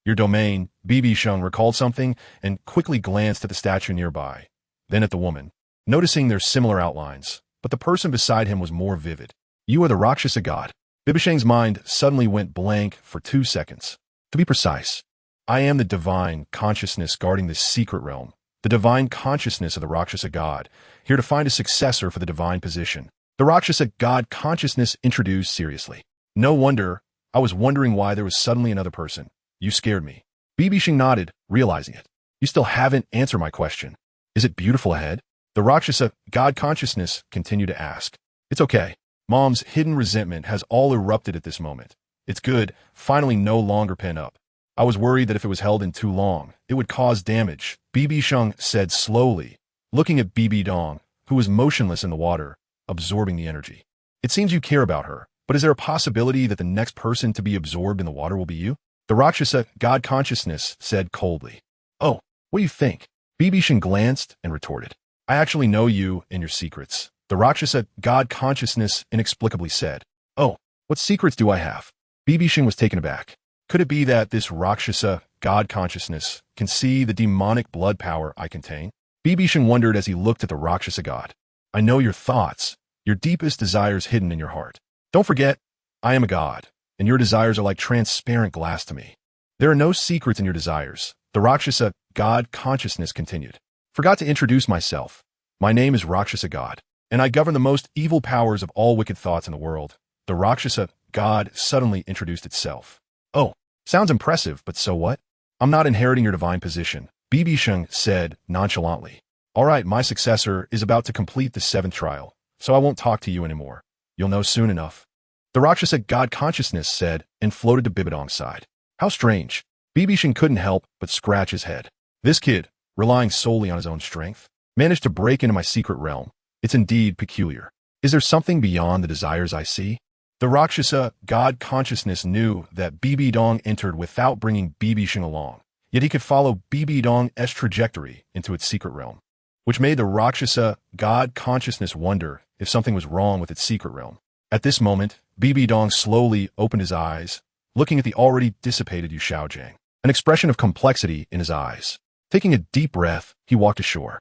Your domain. BibiSheng recalled something and quickly glanced at the statue nearby, then at the woman, noticing their similar outlines, but the person beside him was more vivid. You are the Rakshasa god. BibiSheng's mind suddenly went blank for 2 seconds. To be precise, I am the divine consciousness guarding this secret realm, the divine consciousness of the Rakshasa god, here to find a successor for the divine position. The Rakshasa god consciousness introduced seriously. No wonder, I was wondering why there was suddenly another person. You scared me. BibiSheng nodded, realizing it. You still haven't answered my question. Is it beautiful ahead? The Rakshasa god consciousness continued to ask. It's okay. Mom's hidden resentment has all erupted at this moment. It's good, finally no longer pent up. I was worried that if it was held in too long, it would cause damage, BibiSheng said slowly, looking at BibiSheng, who was motionless in the water, absorbing the energy. It seems you care about her, but is there a possibility that the next person to be absorbed in the water will be you? The Rakshasa god consciousness said coldly. Oh, what do you think? BibiSheng glanced and retorted. I actually know you and your secrets. The Rakshasa god consciousness inexplicably said. Oh, what secrets do I have? BibiSheng was taken aback. Could it be that this Rakshasa god consciousness can see the demonic blood power I contain? BibiSheng wondered as he looked at the Rakshasa god. I know your thoughts, your deepest desires hidden in your heart. Don't forget, I am a god, and your desires are like transparent glass to me. There are no secrets in your desires. The Rakshasa God consciousness continued. Forgot to introduce myself. My name is Rakshasa God, and I govern the most evil powers of all wicked thoughts in the world. The Rakshasa God suddenly introduced itself. Oh, sounds impressive, but so what? I'm not inheriting your divine position, BibiSheng said nonchalantly. All right, my successor is about to complete the 7th trial, so I won't talk to you anymore. You'll know soon enough. The Rakshasa God consciousness said and floated to BibiDong's side. How strange. BibiSheng couldn't help but scratch his head. This kid, relying solely on his own strength, managed to break into my secret realm. It's indeed peculiar. Is there something beyond the desires I see? The Rakshasa God consciousness knew that BibiDong entered without bringing BibiSheng along, yet he could follow BibiDong's trajectory into its secret realm, which made the Rakshasa God consciousness wonder if something was wrong with its secret realm. At this moment, BibiDong slowly opened his eyes, looking at the already dissipated Yu Shaojiang, an expression of complexity in his eyes. Taking a deep breath, he walked ashore.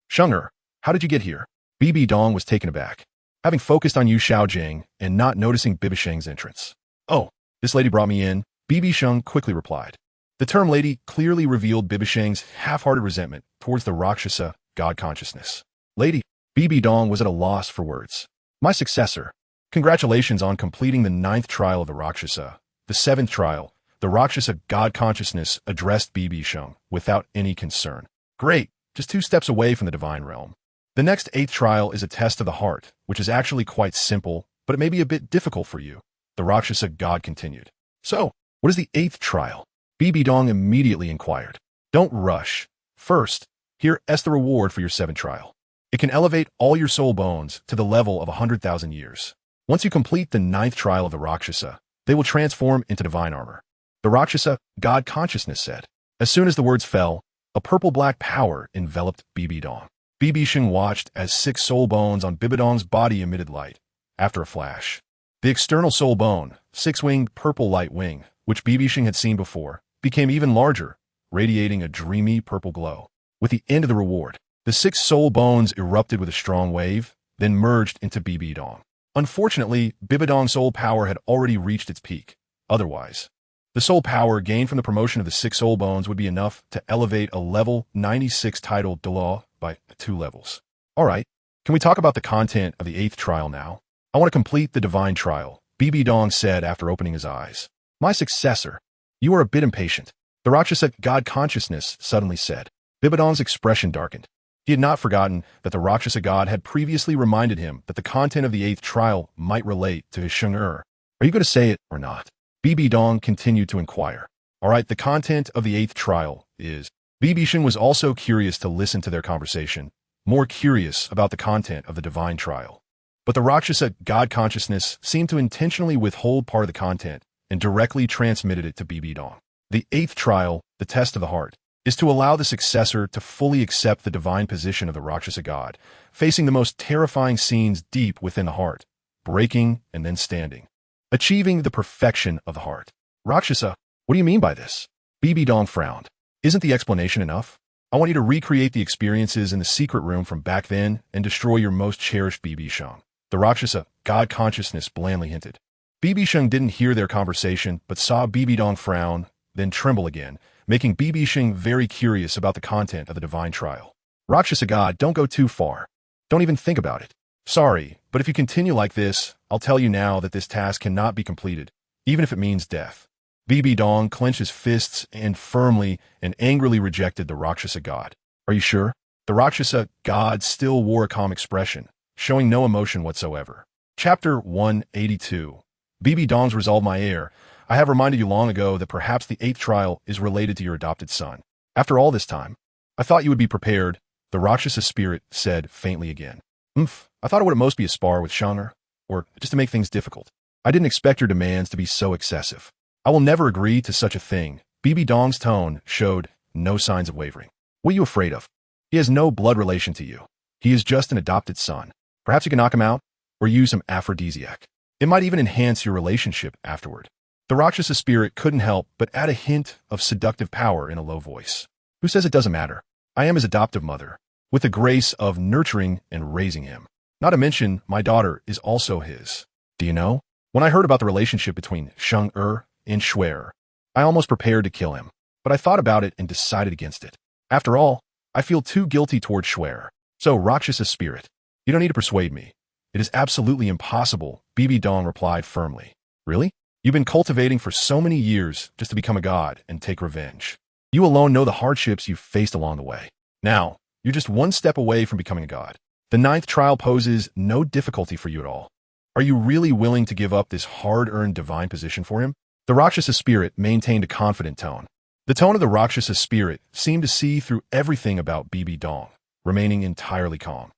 Sheng, how did you get here? BibiDong was taken aback, having focused on Yu Shaojiang and not noticing BibiSheng's entrance. Oh, this lady brought me in, BibiSheng quickly replied. The term lady clearly revealed BibiSheng's half-hearted resentment towards the Rakshasa God consciousness. Lady, BibiDong was at a loss for words. My successor. Congratulations on completing the 9th trial of the Rakshasa. The 7th trial, the Rakshasa God consciousness addressed BibiSheng without any concern. Great, just 2 steps away from the divine realm. The next 8th trial is a test of the heart, which is actually quite simple, but it may be a bit difficult for you. The Rakshasa God continued. So, what is the 8th trial? BibiDong immediately inquired. Don't rush. First, here is the reward for your 7th trial. It can elevate all your soul bones to the level of 100,000 years. Once you complete the 9th trial of the Rakshasa, they will transform into divine armor. The Rakshasa God consciousness said. As soon as the words fell, a purple-black power enveloped BibiDong. BibiSheng watched as 6 soul bones on BibiDong's body emitted light. After a flash, the external soul bone, 6-winged purple light wing, which BibiSheng had seen before, became even larger, radiating a dreamy purple glow. With the end of the reward, the 6 soul bones erupted with a strong wave, then merged into BibiDong. Unfortunately, BibiDong's soul power had already reached its peak. Otherwise, the soul power gained from the promotion of the 6 soul bones would be enough to elevate a level 96 title Douluo by 2 levels. Alright, can we talk about the content of the 8th trial now? I want to complete the divine trial, BibiDong said after opening his eyes. My successor, you are a bit impatient, the Rakshasa God consciousness suddenly said. BibiDong's expression darkened. He had not forgotten that the Rakshasa God had previously reminded him that the content of the 8th trial might relate to his Sheng. Are you going to say it or not? BibiDong continued to inquire. Alright, the content of the 8th trial is... BibiSheng was also curious to listen to their conversation, more curious about the content of the divine trial. But the Rakshasa God consciousness seemed to intentionally withhold part of the content and directly transmitted it to BibiDong. The 8th trial, the test of the heart, is to allow the successor to fully accept the divine position of the Rakshasa God, facing the most terrifying scenes deep within the heart, breaking and then standing, achieving the perfection of the heart. Rakshasa, what do you mean by this? BibiDong frowned. Isn't the explanation enough? I want you to recreate the experiences in the secret room from back then and destroy your most cherished BibiSheng. The Rakshasa God consciousness blandly hinted. BibiSheng didn't hear their conversation but saw BibiDong frown, then tremble again, making BibiSheng very curious about the content of the divine trial. Rakshasa God, don't go too far. Don't even think about it. Sorry, but if you continue like this, I'll tell you now that this task cannot be completed, even if it means death. BibiDong clenched his fists and firmly and angrily rejected the Rakshasa God. Are you sure? The Rakshasa God still wore a calm expression, showing no emotion whatsoever. Chapter 182. BibiDong's resolve. My heir, I have reminded you long ago that perhaps the 8th trial is related to your adopted son. After all this time, I thought you would be prepared, the Rakshasa spirit said faintly again. I thought it would at most be a spar with Sheng, or just to make things difficult. I didn't expect your demands to be so excessive. I will never agree to such a thing. BibiDong's tone showed no signs of wavering. What are you afraid of? He has no blood relation to you. He is just an adopted son. Perhaps you can knock him out, or use some aphrodisiac. It might even enhance your relationship afterward. The Rakshasa spirit couldn't help but add a hint of seductive power in a low voice. Who says it doesn't matter? I am his adoptive mother, with the grace of nurturing and raising him. Not to mention, my daughter is also his. Do you know? When I heard about the relationship between Sheng and Renxue, I almost prepared to kill him. but I thought about it and decided against it. After all, I feel too guilty toward Renxue. So, Rakshasa spirit, you don't need to persuade me. It is absolutely impossible, BibiSheng replied firmly. Really? You've been cultivating for so many years just to become a god and take revenge. You alone know the hardships you've faced along the way. Now, you're just one step away from becoming a god. The 9th trial poses no difficulty for you at all. Are you really willing to give up this hard-earned divine position for him? The Rakshasa spirit maintained a confident tone. The tone of the Rakshasa spirit seemed to see through everything about BibiSheng, remaining entirely calm.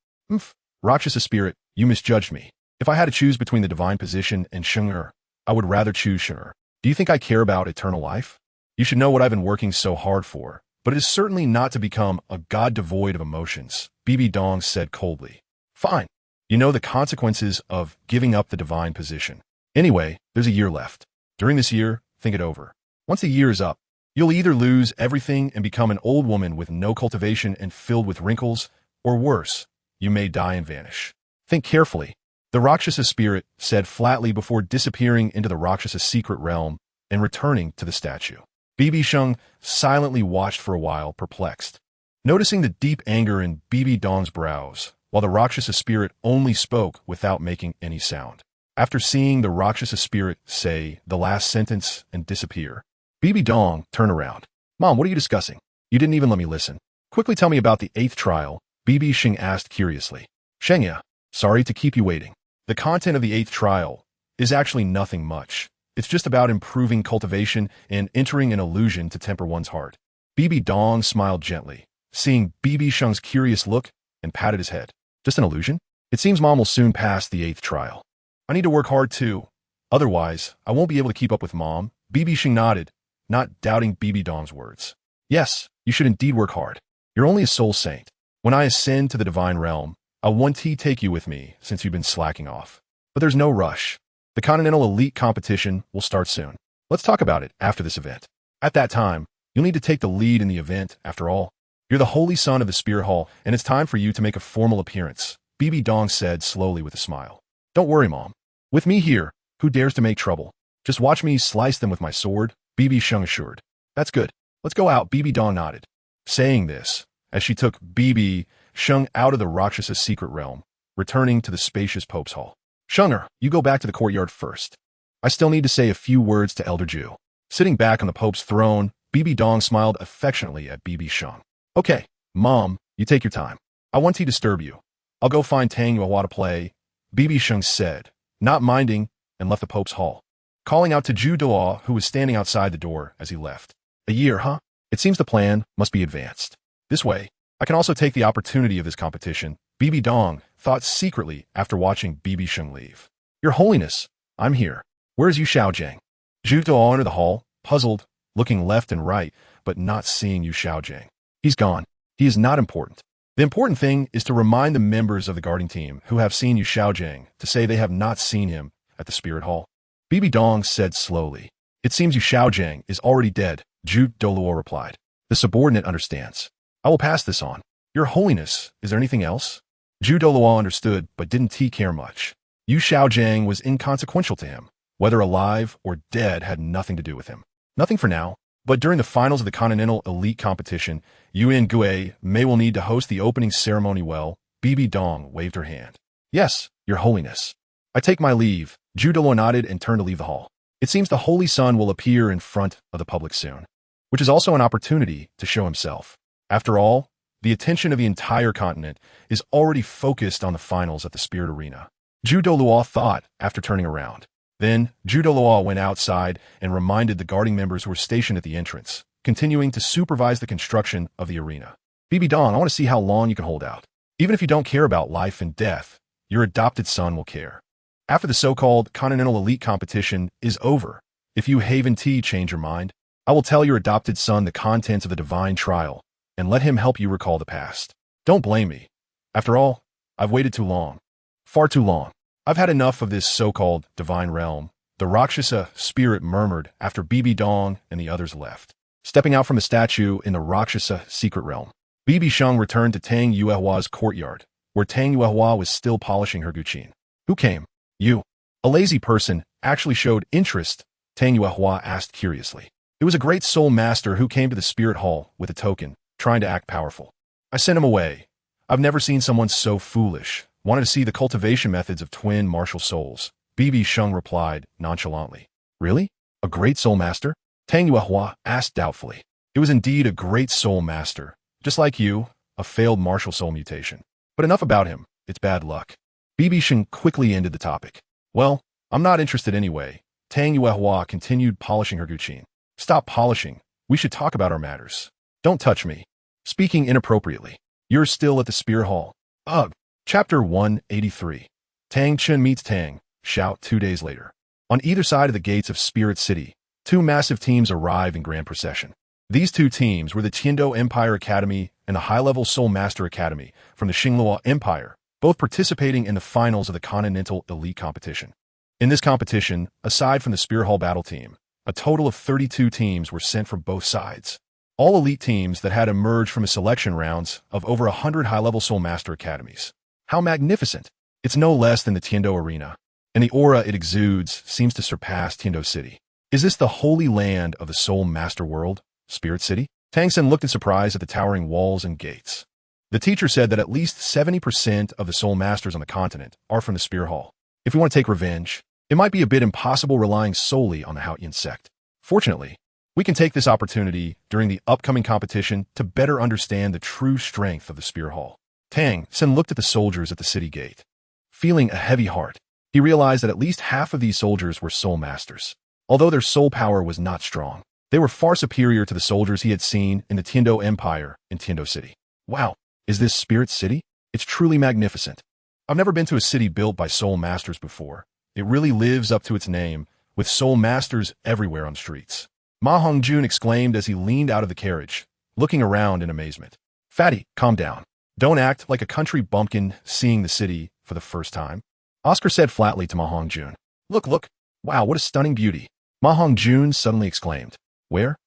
Rakshasa spirit, you misjudged me. If I had to choose between the divine position and Renxue, I would rather choose Renxue. Do you think I care about eternal life? You should know what I've been working so hard for, but it is certainly not to become a god devoid of emotions, BibiSheng said coldly. Fine. You know the consequences of giving up the divine position. Anyway, there's a year left. During this year, think it over. Once the year is up, you'll either lose everything and become an old woman with no cultivation and filled with wrinkles, or worse, you may die and vanish. Think carefully. The Rakshasa spirit said flatly before disappearing into the Rakshasa secret realm and returning to the statue. BibiSheng silently watched for a while, perplexed, noticing the deep anger in BibiSheng's brows, while the Rakshasa spirit only spoke without making any sound. After seeing the Rakshasa spirit say the last sentence and disappear, BibiSheng turned around. Mom, what are you discussing? You didn't even let me listen. Quickly tell me about the 8th trial, BibiSheng asked curiously. Shengya, sorry to keep you waiting. The content of the 8th trial is actually nothing much. It's just about improving cultivation and entering an illusion to temper one's heart. BibiSheng smiled gently, seeing BibiSheng's curious look, and patted his head. Just an illusion? It seems Mom will soon pass the 8th trial. I need to work hard too. Otherwise, I won't be able to keep up with Mom. BibiSheng nodded, not doubting BibiSheng's words. Yes, you should indeed work hard. You're only a soul saint. When I ascend to the divine realm, I'll want to take you with me since you've been slacking off. But there's no rush. The Continental Elite competition will start soon. Let's talk about it after this event. At that time, you'll need to take the lead in the event, after all. You're the holy son of the Spirit Hall, and it's time for you to make a formal appearance, BibiSheng said slowly with a smile. Don't worry, Mom. With me here, who dares to make trouble? Just watch me slice them with my sword, BibiSheng assured. That's good. Let's go out, BibiSheng nodded. Saying this, as she took BibiSheng out of the Rakshasa secret realm, returning to the spacious Pope's Hall. Sheng'er, you go back to the courtyard first. I still need to say a few words to Elder Ju. Sitting back on the Pope's throne, BibiSheng smiled affectionately at BibiSheng. Okay, Mom, you take your time. I won't disturb you. I'll go find Tang Yuehua to play, BibiSheng said, not minding, and left the Pope's Hall, calling out to Douluo, who was standing outside the door as he left. A year, huh? It seems the plan must be advanced. This way, I can also take the opportunity of this competition, BibiSheng thought secretly after watching BibiSheng leave. Your Holiness, I'm here. Where's Yu Shaojiang? Douluo entered the hall, puzzled, looking left and right, but not seeing Yu Shaojiang. He's gone. He is not important. The important thing is to remind the members of the guarding team who have seen Yu Shaojiang to say they have not seen him at the Spirit Hall. BibiSheng said slowly. It seems Yu Shaojiang is already dead, Douluo replied. The subordinate understands. I will pass this on. Your Holiness, is there anything else? Douluo understood, but didn't care much. Yu Shaojiang was inconsequential to him. Whether alive or dead had nothing to do with him. Nothing for now. But during the finals of the Continental Elite competition, Yuan Gui may will need to host the opening ceremony. Well, BibiSheng waved her hand. Yes, Your Holiness. I take my leave. Douluo nodded and turned to leave the hall. It seems the Holy Son will appear in front of the public soon, which is also an opportunity to show himself. After all, the attention of the entire continent is already focused on the finals at the Spirit Arena. Douluo thought after turning around. Then, Douluo went outside and reminded the guarding members who were stationed at the entrance, continuing to supervise the construction of the arena. BibiSheng, I want to see how long you can hold out. Even if you don't care about life and death, your adopted son will care. After the so-called Continental Elite competition is over, if you Haven T change your mind, I will tell your adopted son the contents of the divine trial, and let him help you recall the past. Don't blame me. After all, I've waited too long. Far too long. I've had enough of this so-called divine realm, the Rakshasa spirit murmured after BibiSheng and the others left. Stepping out from the statue in the Rakshasa secret realm, BibiSheng returned to Tang Yuehua's courtyard, where Tang Yuehua was still polishing her guqin. Who came? You. A lazy person actually showed interest, Tang Yuehua asked curiously. It was a great soul master who came to the spirit hall with a token, trying to act powerful. I sent him away. I've never seen someone so foolish. Wanted to see the cultivation methods of twin martial souls. BibiSheng replied nonchalantly. Really? A great soul master? Tang Yuehua asked doubtfully. It was indeed a great soul master. Just like you, a failed martial soul mutation. But enough about him. It's bad luck. BibiSheng quickly ended the topic. Well, I'm not interested anyway. Tang Yuehua continued polishing her guqin. Stop polishing. We should talk about our matters. Don't touch me. Speaking inappropriately. You're still at the Spirit Hall. Ugh. Chapter 183. Tang Chun meets Tang Xiao 2 days later. On either side of the gates of Spirit City, two massive teams arrive in grand procession. These two teams were the Tiando Empire Academy and the High-Level Soul Master Academy from the Xingluo Empire, both participating in the finals of the Continental Elite Competition. In this competition, aside from the Spirit Hall battle team, a total of 32 teams were sent from both sides. All elite teams that had emerged from a selection rounds of over 100 high-level Soul Master Academies. How magnificent! It's no less than the Tiando Arena, and the aura it exudes seems to surpass Tiando City. Is this the holy land of the Soul Master world, Spirit City? Tang Sen looked in surprise at the towering walls and gates. The teacher said that at least 70% of the Soul Masters on the continent are from the Spirit Hall. If we want to take revenge, it might be a bit impossible relying solely on the Haotian sect. Fortunately, we can take this opportunity during the upcoming competition to better understand the true strength of the Spirit Hall. Tang Sen looked at the soldiers at the city gate. Feeling a heavy heart, he realized that at least half of these soldiers were soul masters. Although their soul power was not strong, they were far superior to the soldiers he had seen in the Tiando Empire in Tiando City. Wow, is this Spirit City? It's truly magnificent. I've never been to a city built by soul masters before. It really lives up to its name, with soul masters everywhere on the streets. Ma Hongjun exclaimed as he leaned out of the carriage, looking around in amazement. Fatty, calm down. Don't act like a country bumpkin seeing the city for the first time. Oscar said flatly to Ma Hongjun. Look. Wow, what a stunning beauty. Ma Hongjun suddenly exclaimed. Where?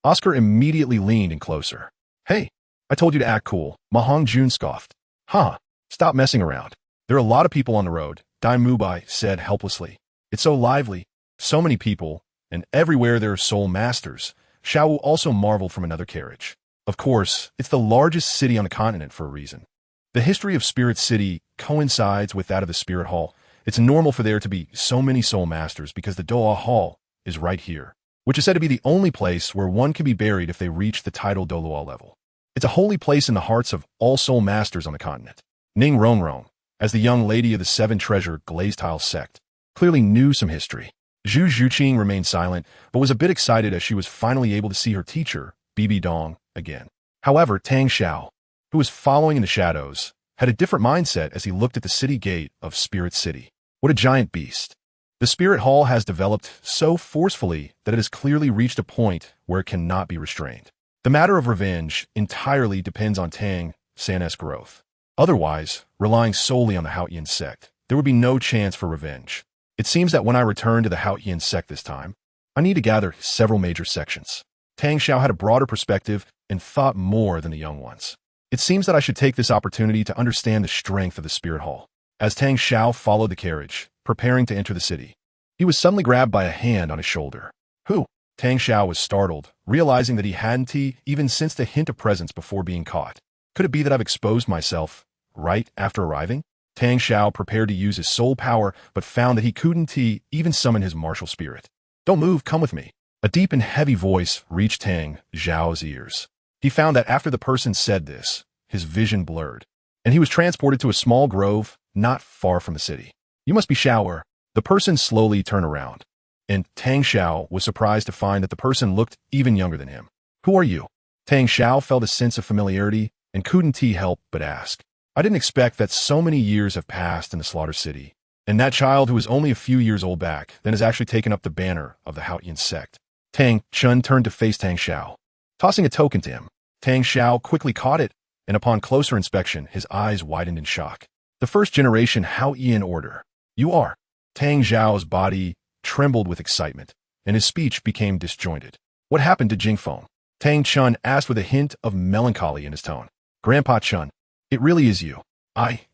Oscar immediately leaned in closer. Hey, I told you to act cool. Ma Hongjun scoffed. Stop messing around. There are a lot of people on the road, Dai Mubai said helplessly. It's so lively. So many people, and everywhere there are soul masters. Xiao also marveled from another carriage. Of course, it's the largest city on the continent for a reason. The history of Spirit City coincides with that of the Spirit Hall. It's normal for there to be so many soul masters because the Douluo Hall is right here, which is said to be the only place where one can be buried if they reach the title Douluo level. It's a holy place in the hearts of all soul masters on the continent. Ning Rongrong, as the young lady of the Seven Treasure Glazed Tile sect, clearly knew some history. Zhu Zhuqing remained silent, but was a bit excited as she was finally able to see her teacher, Bibi Dong, again. However, Tang Xiao, who was following in the shadows, had a different mindset as he looked at the city gate of Spirit City. What a giant beast. The Spirit Hall has developed so forcefully that it has clearly reached a point where it cannot be restrained. The matter of revenge entirely depends on Tang San's growth. Otherwise, relying solely on the Haotian sect, there would be no chance for revenge. It seems that when I return to the Haotian sect this time, I need to gather several major sections. Tang Xiao had a broader perspective and thought more than the young ones. It seems that I should take this opportunity to understand the strength of the Spirit Hall. As Tang Xiao followed the carriage, preparing to enter the city, he was suddenly grabbed by a hand on his shoulder. Who? Tang Xiao was startled, realizing that he hadn't even sensed a hint of presence before being caught. Could it be that I've exposed myself right after arriving? Tang Xiao prepared to use his soul power, but found that he couldn't even summon his martial spirit. Don't move, come with me. A deep and heavy voice reached Tang Xiao's ears. He found that after the person said this, his vision blurred, and he was transported to a small grove not far from the city. You must be Xiao. The person slowly turned around, and Tang Xiao was surprised to find that the person looked even younger than him. Who are you? Tang Xiao felt a sense of familiarity and couldn't help but ask. I didn't expect that so many years have passed in the Slaughter City, and that child who was only a few years old back then has actually taken up the banner of the Haotian sect. Tang Chun turned to face Tang Xiao, tossing a token to him. Tang Xiao quickly caught it, and upon closer inspection, his eyes widened in shock. The first generation Haotian order. You are. Tang Xiao's body trembled with excitement, and his speech became disjointed. What happened to Jingfeng? Tang Chun asked with a hint of melancholy in his tone. Grandpa Chun, it really is you.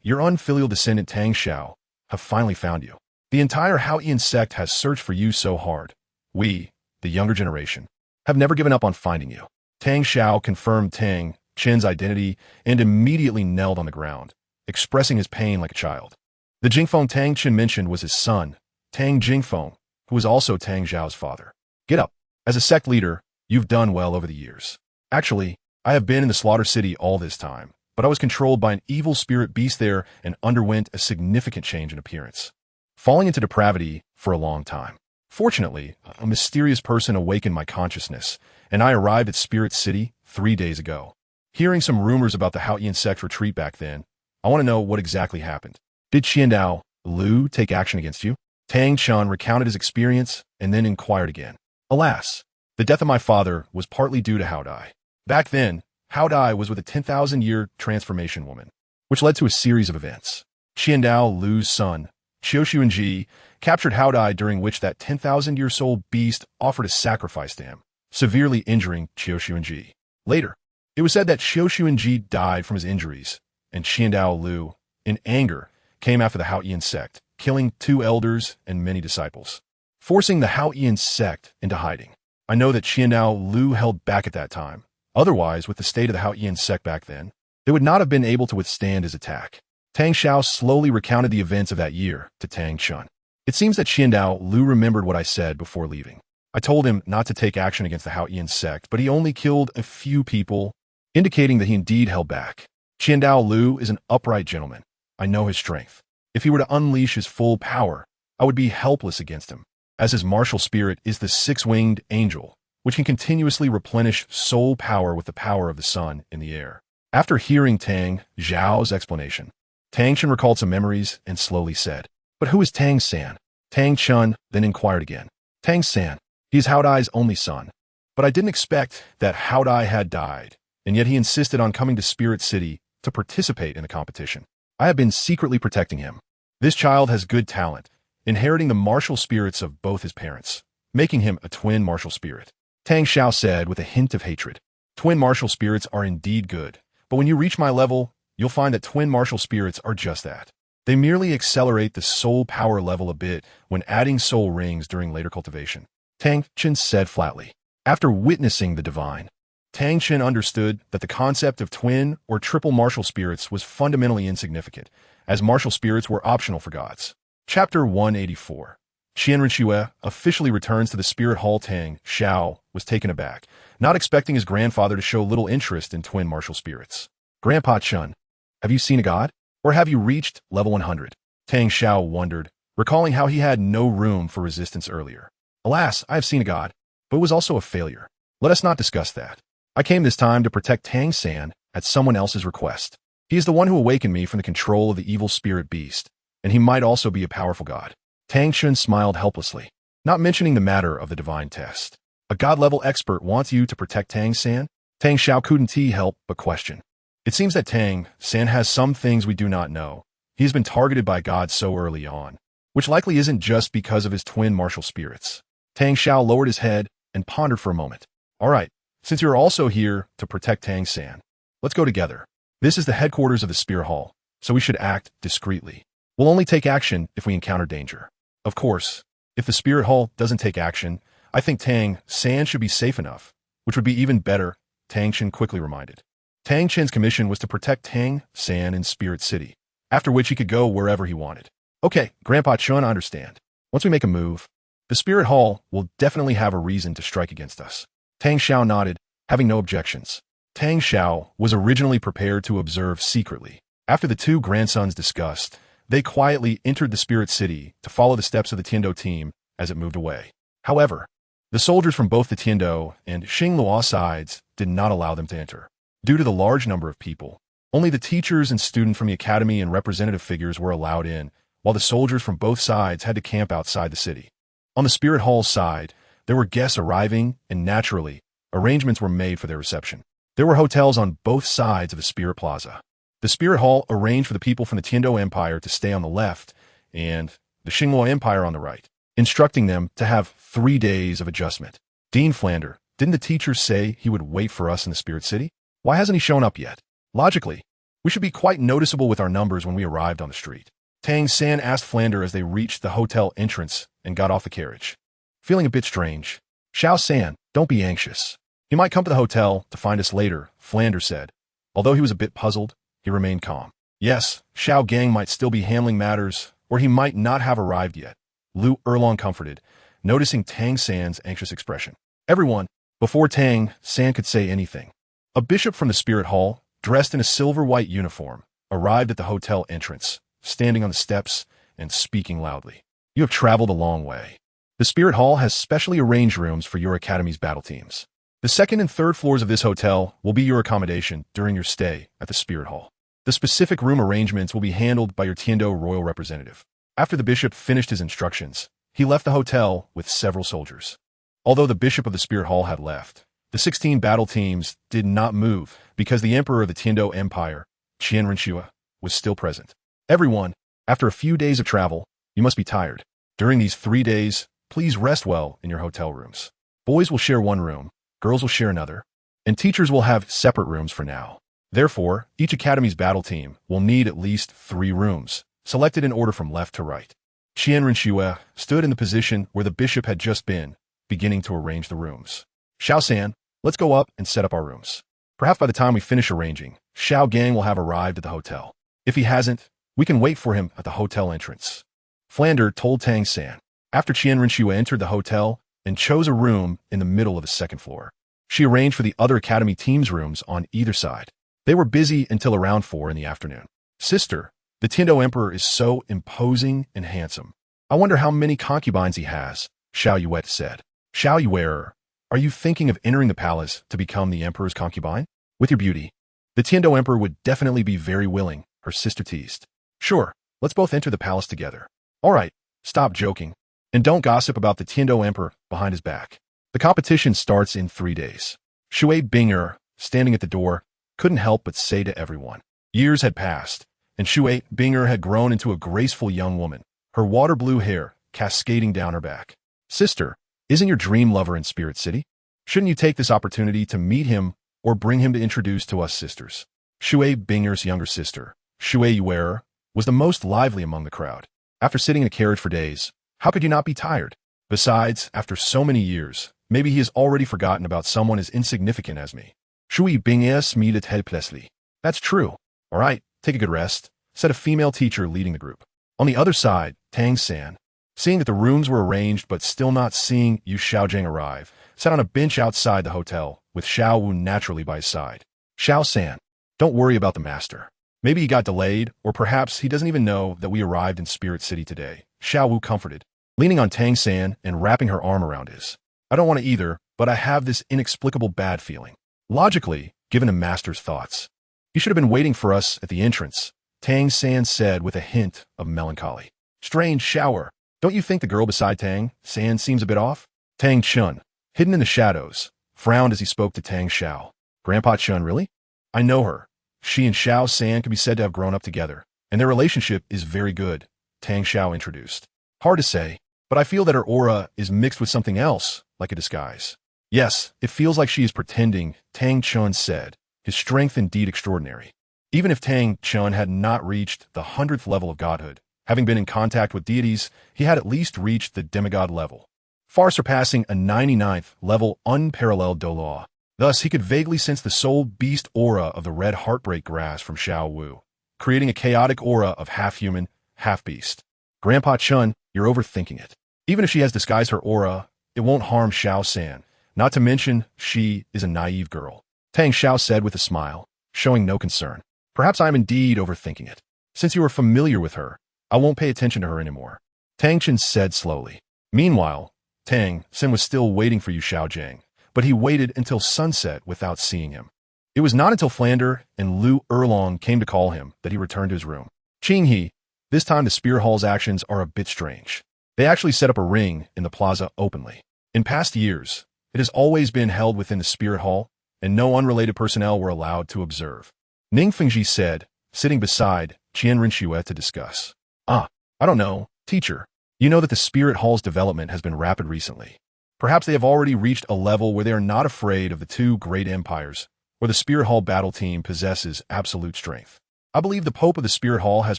Your unfilial descendant Tang Xiao, have finally found you. The entire Haotian sect has searched for you so hard. We, the the younger generation, have never given up on finding you. Tang Xiao confirmed Tang Chen's identity and immediately knelt on the ground, expressing his pain like a child. The Jingfeng Tang Chen mentioned was his son, Tang Jingfeng, who was also Tang Xiao's father. Get up. As a sect leader, you've done well over the years. Actually, I have been in the Slaughter City all this time, but I was controlled by an evil spirit beast there and underwent a significant change in appearance, falling into depravity for a long time. Fortunately, a mysterious person awakened my consciousness, and I arrived at Spirit City 3 days ago. Hearing some rumors about the Haotian sect retreat back then, I want to know what exactly happened. Did Qiandao Lu take action against you? Tang Chun recounted his experience and then inquired again. Alas, the death of my father was partly due to Hao Dai. Back then, Hao Dai was with a 10,000-year transformation woman, which led to a series of events. Qiandao Lu's son, Qiu Xuanji, captured Hao Dai, during which that 10,000-year soul beast offered a sacrifice to him, severely injuring Qiu Xuanji. Later, it was said that Qiu Xuanji died from his injuries, and Qiandao Lu, in anger, came after the Haotian sect, killing 2 elders and many disciples, forcing the Haotian sect into hiding. I know that Qiandao Lu held back at that time. Otherwise, with the state of the Haotian sect back then, they would not have been able to withstand his attack. Tang Xiao slowly recounted the events of that year to Tang Chun. It seems that Qiandao Lu remembered what I said before leaving. I told him not to take action against the Haotian sect, but he only killed a few people, indicating that he indeed held back. Qiandao Lu is an upright gentleman. I know his strength. If he were to unleash his full power, I would be helpless against him, as his martial spirit is the 6-winged angel, which can continuously replenish soul power with the power of the sun in the air. After hearing Tang Zhao's explanation, Tang Chun recalled some memories and slowly said, "But who is Tang San?" Tang Chun then inquired again. "Tang San, he is Hao Dai's only son. But I didn't expect that Hao Dai had died, and yet he insisted on coming to Spirit City to participate in the competition. I have been secretly protecting him. This child has good talent, inheriting the martial spirits of both his parents, making him a twin martial spirit." Tang Xiao said with a hint of hatred. "Twin martial spirits are indeed good, but when you reach my level, you'll find that twin martial spirits are just that. They merely accelerate the soul power level a bit when adding soul rings during later cultivation," Tang Chen said flatly. After witnessing the divine, Tang Chen understood that the concept of twin or triple martial spirits was fundamentally insignificant, as martial spirits were optional for gods. Chapter 184. Renxue officially returns to the Spirit Hall. Tang Xiao was taken aback, not expecting his grandfather to show little interest in twin martial spirits. "Grandpa Chun, have you seen a god? Or have you reached level 100? Tang Xiao wondered, recalling how he had no room for resistance earlier. "Alas, I have seen a god, but it was also a failure. Let us not discuss that. I came this time to protect Tang San at someone else's request. He is the one who awakened me from the control of the evil spirit beast, and he might also be a powerful god." Tang Chun smiled helplessly, not mentioning the matter of the divine test. "A god-level expert wants you to protect Tang San?" Tang Xiao couldn't help but question. It seems that Tang San has some things we do not know. He has been targeted by gods so early on, which likely isn't just because of his twin martial spirits. Tang Xiao lowered his head and pondered for a moment. "All right, since you're also here to protect Tang San, let's go together. This is the headquarters of the Spirit Hall, so we should act discreetly. We'll only take action if we encounter danger. Of course, if the Spirit Hall doesn't take action, I think Tang San should be safe enough, which would be even better," Tang Chen quickly reminded. Tang Chen's commission was to protect Tang San in Spirit City, after which he could go wherever he wanted. "Okay, Grandpa Chun, I understand. Once we make a move, the Spirit Hall will definitely have a reason to strike against us." Tang Xiao nodded, having no objections. Tang Xiao was originally prepared to observe secretly. After the 2 grandsons discussed, they quietly entered the Spirit City to follow the steps of the Tiando team as it moved away. However, the soldiers from both the Tiando and Xinglua sides did not allow them to enter. Due to the large number of people, only the teachers and students from the academy and representative figures were allowed in, while the soldiers from both sides had to camp outside the city. On the Spirit Hall's side, there were guests arriving, and naturally, arrangements were made for their reception. There were hotels on both sides of the Spirit Plaza. The Spirit Hall arranged for the people from the Tiando Empire to stay on the left and the Xinglua Empire on the right, instructing them to have 3 days of adjustment. "Dean Flander, didn't the teacher say he would wait for us in the Spirit City? Why hasn't he shown up yet? Logically, we should be quite noticeable with our numbers when we arrived on the street." Tang San asked Flander as they reached the hotel entrance and got off the carriage. Feeling a bit strange, Xiao San, don't be anxious. He might come to the hotel to find us later, Flander said. Although he was a bit puzzled, he remained calm. Yes, Xiao Gang might still be handling matters, or he might not have arrived yet. Lu Erlong comforted, noticing Tang San's anxious expression. Everyone, before Tang San could say anything, a bishop from the spirit hall, dressed in a silver-white uniform, arrived at the hotel entrance, standing on the steps and speaking loudly. You have traveled a long way. The spirit hall has specially arranged rooms for your academy's battle teams. The second and third floors of this hotel will be your accommodation during your stay at the spirit hall. The specific room arrangements will be handled by your Tiando royal representative. After the bishop finished his instructions, he left the hotel with several soldiers. Although the bishop of the spirit hall had left, the 16 battle teams did not move because the emperor of the Tiando Empire, Renxue, was still present. Everyone, after a few days of travel, you must be tired. During these 3 days, please rest well in your hotel rooms. Boys will share one room, girls will share another, and teachers will have separate rooms for now. Therefore, each academy's battle team will need at least 3 rooms, selected in order from left to right. Renxue stood in the position where the bishop had just been, beginning to arrange the rooms. Xiao San, let's go up and set up our rooms. Perhaps by the time we finish arranging, Xiao Gang will have arrived at the hotel. If he hasn't, we can wait for him at the hotel entrance. Flander told Tang San. After Renxue entered the hotel and chose a room in the middle of the second floor, she arranged for the other academy teams' rooms on either side. They were busy until around 4 in the afternoon. Sister, the Tiando Emperor is so imposing and handsome. I wonder how many concubines he has, Xiao Yuet said. Xiao Yuer, are you thinking of entering the palace to become the emperor's concubine? With your beauty, the Tiando Emperor would definitely be very willing, her sister teased. Sure, let's both enter the palace together. All right, stop joking. And don't gossip about the Tiando Emperor behind his back. The competition starts in 3 days. Shui Binger, standing at the door, couldn't help but say to everyone. Years had passed, and Shui Binger had grown into a graceful young woman, her water blue hair cascading down her back. Sister, isn't your dream lover in Spirit City? Shouldn't you take this opportunity to meet him or bring him to introduce to us sisters? Shui Binger's younger sister, Shui Yuer, was the most lively among the crowd. After sitting in a carriage for days, how could you not be tired? Besides, after so many years, maybe he has already forgotten about someone as insignificant as me. Shui Bing smilet helplessly. That's true. All right, take a good rest, said a female teacher leading the group. On the other side, Tang San, seeing that the rooms were arranged but still not seeing Yu Xiaojiang arrive, sat on a bench outside the hotel, with Xiao Wu naturally by his side. Xiao San, don't worry about the master. Maybe he got delayed, or perhaps he doesn't even know that we arrived in Spirit City today, Xiao Wu comforted, leaning on Tang San and wrapping her arm around his. I don't want to either, but I have this inexplicable bad feeling. Logically, given the master's thoughts. You should have been waiting for us at the entrance, Tang San said with a hint of melancholy. Strange shower. Don't you think the girl beside Tang San seems a bit off? Tang Chun, hidden in the shadows, frowned as he spoke to Tang Xiao. Grandpa Chun, really? I know her. She and Xiao San can be said to have grown up together, and their relationship is very good, Tang Xiao introduced. Hard to say, but I feel that her aura is mixed with something else, like a disguise. Yes, it feels like she is pretending, Tang Chun said, his strength indeed extraordinary. Even if Tang Chun had not reached the 100th level of godhood, having been in contact with deities, he had at least reached the demigod level, far surpassing a 99th level unparalleled Douluo. Thus, he could vaguely sense the soul beast aura of the red heartbreak grass from Xiao Wu, creating a chaotic aura of half-human, half-beast. Grandpa Chun, you're overthinking it. Even if she has disguised her aura, it won't harm Xiao San. Not to mention, she is a naive girl. Tang Xiao said with a smile, showing no concern. Perhaps I am indeed overthinking it. Since you are familiar with her, I won't pay attention to her anymore. Tang Chen said slowly. Meanwhile, Tang Sen was still waiting for Yu Xiaojiang, but he waited until sunset without seeing him. It was not until Flander and Lu Erlong came to call him that he returned to his room. Qing He, this time the Spear Hall's actions are a bit strange. They actually set up a ring in the plaza openly. In past years, it has always been held within the Spirit Hall, and no unrelated personnel were allowed to observe. Ning Fengji said, sitting beside Renxue to discuss. I don't know, teacher. You know that the Spirit Hall's development has been rapid recently. Perhaps they have already reached a level where they are not afraid of the two great empires, where the Spirit Hall battle team possesses absolute strength. I believe the Pope of the Spirit Hall has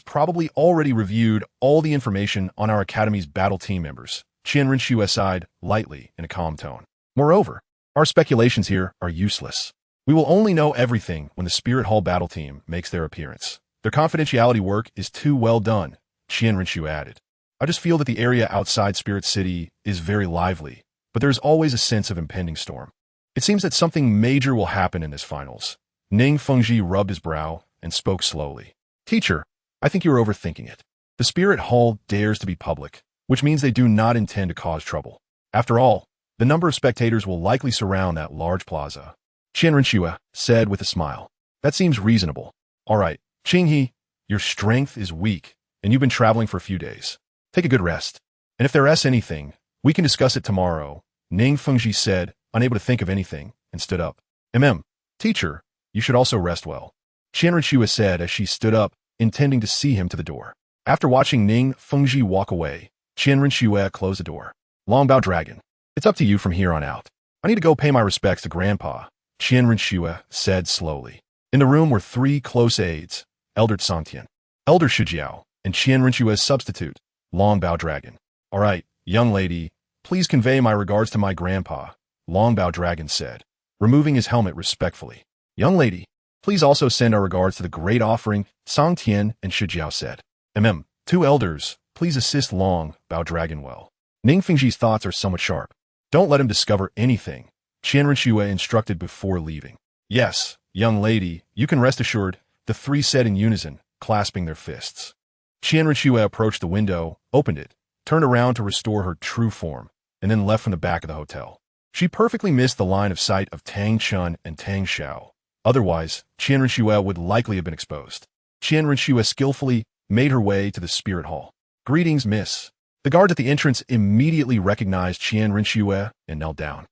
probably already reviewed all the information on our Academy's battle team members, Renxue sighed lightly in a calm tone. Moreover, our speculations here are useless. We will only know everything when the Spirit Hall battle team makes their appearance. Their confidentiality work is too well done, Renxue added. I just feel that the area outside Spirit City is very lively, but there's always a sense of impending storm. It seems that something major will happen in this finals. Ning Fengji rubbed his brow and spoke slowly. Teacher, I think you are overthinking it. The Spirit Hall dares to be public, which means they do not intend to cause trouble. After all, the number of spectators will likely surround that large plaza. Renxue said with a smile. That seems reasonable. All right, Qinghe, your strength is weak, and you've been traveling for a few days. Take a good rest. And if there is anything, we can discuss it tomorrow, Ning Fengji said, unable to think of anything, and stood up. Teacher, you should also rest well. Renxue said as she stood up, intending to see him to the door. After watching Ning Fengji walk away, Renxue closed the door. Longbao Dragon, it's up to you from here on out. I need to go pay my respects to Grandpa, Renxue said slowly. In the room were 3 close aides, Elder Sangtian, Elder Shijiao, and Renxue's substitute, Longbao Dragon. All right, young lady, please convey my regards to my grandpa, Longbao Dragon said, removing his helmet respectfully. Young lady, please also send our regards to the great offering, Sangtian and Shijiao said. 2 elders, please assist Longbao Dragon well. Ning Fengji's thoughts are somewhat sharp. Don't let him discover anything, Renxue instructed before leaving. Yes, young lady, you can rest assured, the 3 said in unison, clasping their fists. Renxue approached the window, opened it, turned around to restore her true form, and then left from the back of the hotel. She perfectly missed the line of sight of Tang Chun and Tang Xiao. Otherwise, Renxue would likely have been exposed. Renxue skillfully made her way to the Spirit Hall. Greetings, miss. The guard at the entrance immediately recognized Renxue and knelt down.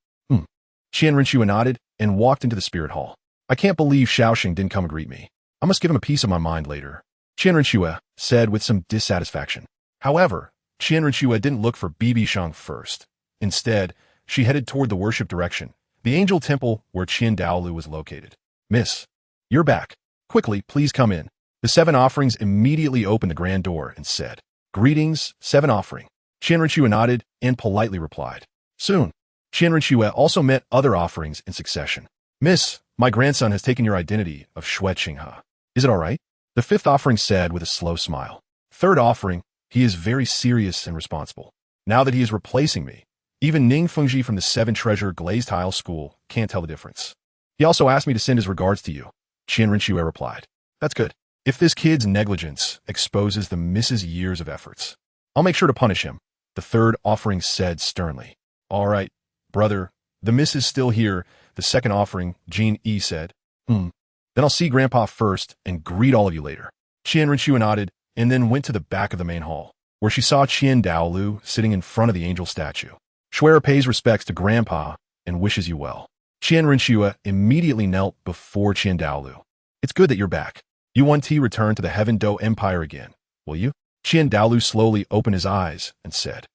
Renxue nodded and walked into the Spirit Hall. I can't believe Xiaoxing didn't come and greet me. I must give him a piece of my mind later, Renxue said with some dissatisfaction. However, Renxue didn't look for BibiSheng first. Instead, she headed toward the worship direction, the angel temple where Dalu was located. Miss, you're back. Quickly, please come in. The 7 offerings immediately opened the grand door and said, Greetings, 7 offering. Renxue nodded and politely replied. Soon, Renxue also met other offerings in succession. Miss, my grandson has taken your identity of Xue Qinghe. Is it all right? The 5th offering said with a slow smile. 3rd offering, he is very serious and responsible. Now that he is replacing me, even Ning Fengji from the 7 Treasure Glazed Tile School can't tell the difference. He also asked me to send his regards to you, Renxue replied. That's good. If this kid's negligence exposes the miss's years of efforts, I'll make sure to punish him, the 3rd offering said sternly. All right, brother, the miss is still here, the 2nd offering, Jean E said. Then I'll see Grandpa first and greet all of you later. Renxue nodded and then went to the back of the main hall, where she saw Dalu sitting in front of the angel statue. Schwer pays respects to Grandpa and wishes you well. Renxue immediately knelt before Dalu. It's good that you're back. You want to return to the Heaven Do Empire again, will you? Dalu slowly opened his eyes and said,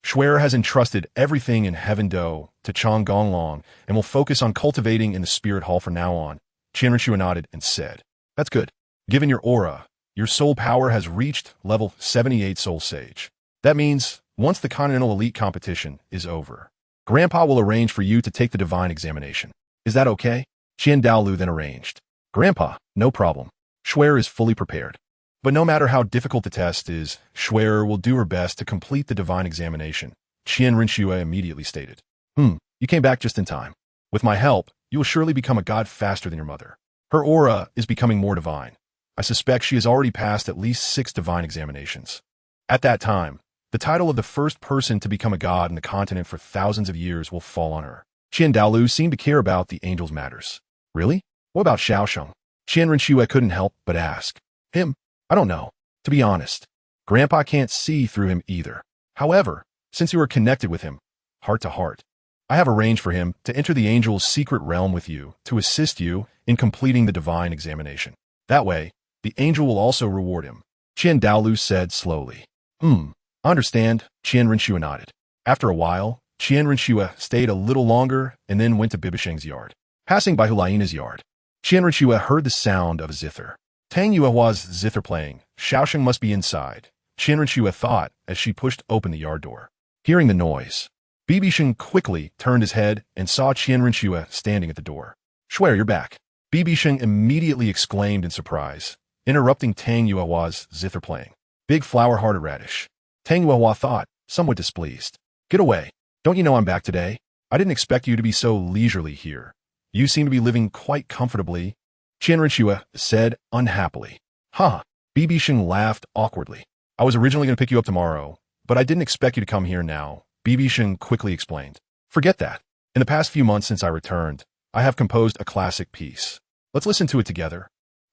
Schwer has entrusted everything in Heaven Do to Chong Gonglong and will focus on cultivating in the Spirit Hall from now on. Renxue nodded and said, That's good. Given your aura, your soul power has reached level 78 Soul Sage. That means, once the Continental Elite competition is over, Grandpa will arrange for you to take the Divine Examination. Is that okay? Dalu then arranged. Grandpa, no problem. Schwer is fully prepared. But no matter how difficult the test is, Schwer will do her best to complete the Divine Examination, Renxue immediately stated. You came back just in time. With my help, you will surely become a god faster than your mother. Her aura is becoming more divine. I suspect she has already passed at least 6 Divine Examinations. At that time, the title of the first person to become a god in the continent for thousands of years will fall on her. Dalu seemed to care about the angel's matters. Really? What about Xiaoxing? Renxue couldn't help but ask. Him? I don't know. To be honest, Grandpa can't see through him either. However, since you are connected with him, heart to heart, I have arranged for him to enter the angel's secret realm with you to assist you in completing the Divine Examination. That way, the angel will also reward him, Dalu said slowly. I understand, Renxue nodded. After a while, Renxue stayed a little longer and then went to BibiSheng's yard. Passing by Hulaina's yard, Renxue heard the sound of a zither. Tang Yuehua's zither playing. Xiaoxing must be inside, Renxue thought as she pushed open the yard door. Hearing the noise, BibiSheng quickly turned his head and saw Renxue standing at the door. "Swear you're back." BibiSheng immediately exclaimed in surprise, interrupting Tang Yuehua's zither playing. "Big flower-hearted radish." Tang Yuehua thought, somewhat displeased. "Get away. Don't you know I'm back today? I didn't expect you to be so leisurely here. You seem to be living quite comfortably," Renxue said unhappily. "Huh." BibiSheng laughed awkwardly. "I was originally going to pick you up tomorrow, but I didn't expect you to come here now," BibiSheng quickly explained. "Forget that. In the past few months since I returned, I have composed a classic piece. Let's listen to it together,"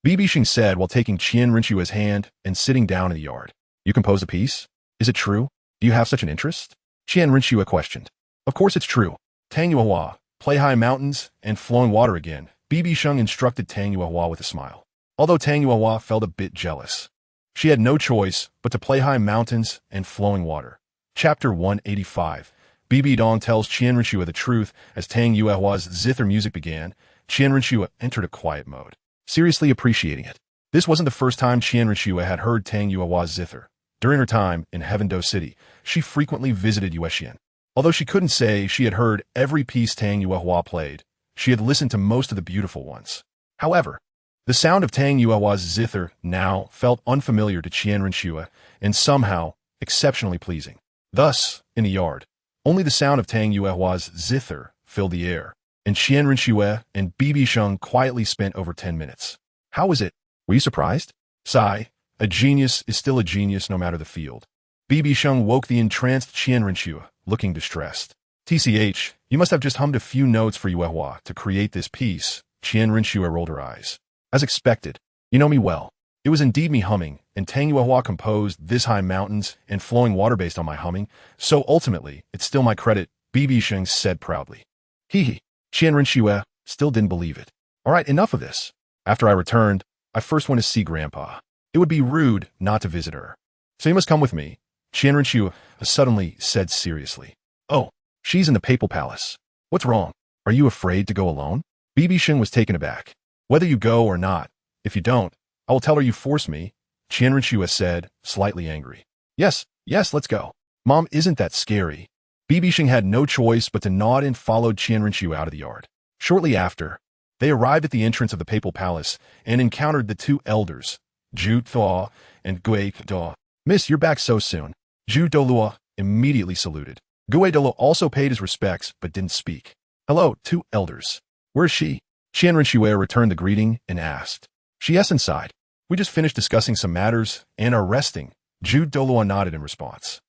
BibiSheng said while taking Renxue's hand and sitting down in the yard. "You composed a piece? Is it true? Do you have such an interest?" Renxue questioned. "Of course it's true. Tang Yuehua, play high mountains and flowing water again," BibiSheng instructed Tang Yuehua with a smile. Although Tang Yuehua felt a bit jealous, she had no choice but to play high mountains and flowing water. Chapter 185. Bibidong tells Renxue the truth. As Tang Yuehua's zither music began, Renxue entered a quiet mode, seriously appreciating it. This wasn't the first time Renxue had heard Tang Yuehua's zither. During her time in Heaven-Do City, she frequently visited Yuexian. Although she couldn't say she had heard every piece Tang Yuehua played, she had listened to most of the beautiful ones. However, the sound of Tang Yuehua's zither now felt unfamiliar to Renxue and somehow exceptionally pleasing. Thus, in the yard, only the sound of Tang Yuehua's zither filled the air, and Renxue and BibiSheng quietly spent over 10 minutes. "How was it? Were you surprised?" "Sigh. A genius is still a genius no matter the field." BibiSheng woke the entranced Renxue, looking distressed. "TCH, you must have just hummed a few notes for Yuehua to create this piece." Renxue rolled her eyes. "As expected. You know me well. It was indeed me humming, and Tang Yuehua composed this high mountains and flowing water based on my humming, so ultimately, it's still my credit," BibiSheng said proudly. Hee. Renxue still didn't believe it. "All right, enough of this. After I returned, I first went to see Grandpa. It would be rude not to visit her. So you must come with me," Renxue suddenly said seriously. "Oh, she's in the Papal Palace. What's wrong? Are you afraid to go alone?" BibiSheng was taken aback. "Whether you go or not, if you don't, I will tell her you forced me," Renxue said, slightly angry. Yes, let's go." "Mom, isn't that scary?" BibiSheng had no choice but to nod and followed Renxue out of the yard. Shortly after, they arrived at the entrance of the Papal Palace and encountered the two elders, Zhu Thuo and Gui Duo. "Miss, you're back so soon." Zhu Douluo immediately saluted. Gui Dalu also paid his respects but didn't speak. "Hello, two elders. Where's she?" Renxue returned the greeting and asked. "Yes, inside. We just finished discussing some matters and are resting." Zhu Douluo nodded in response.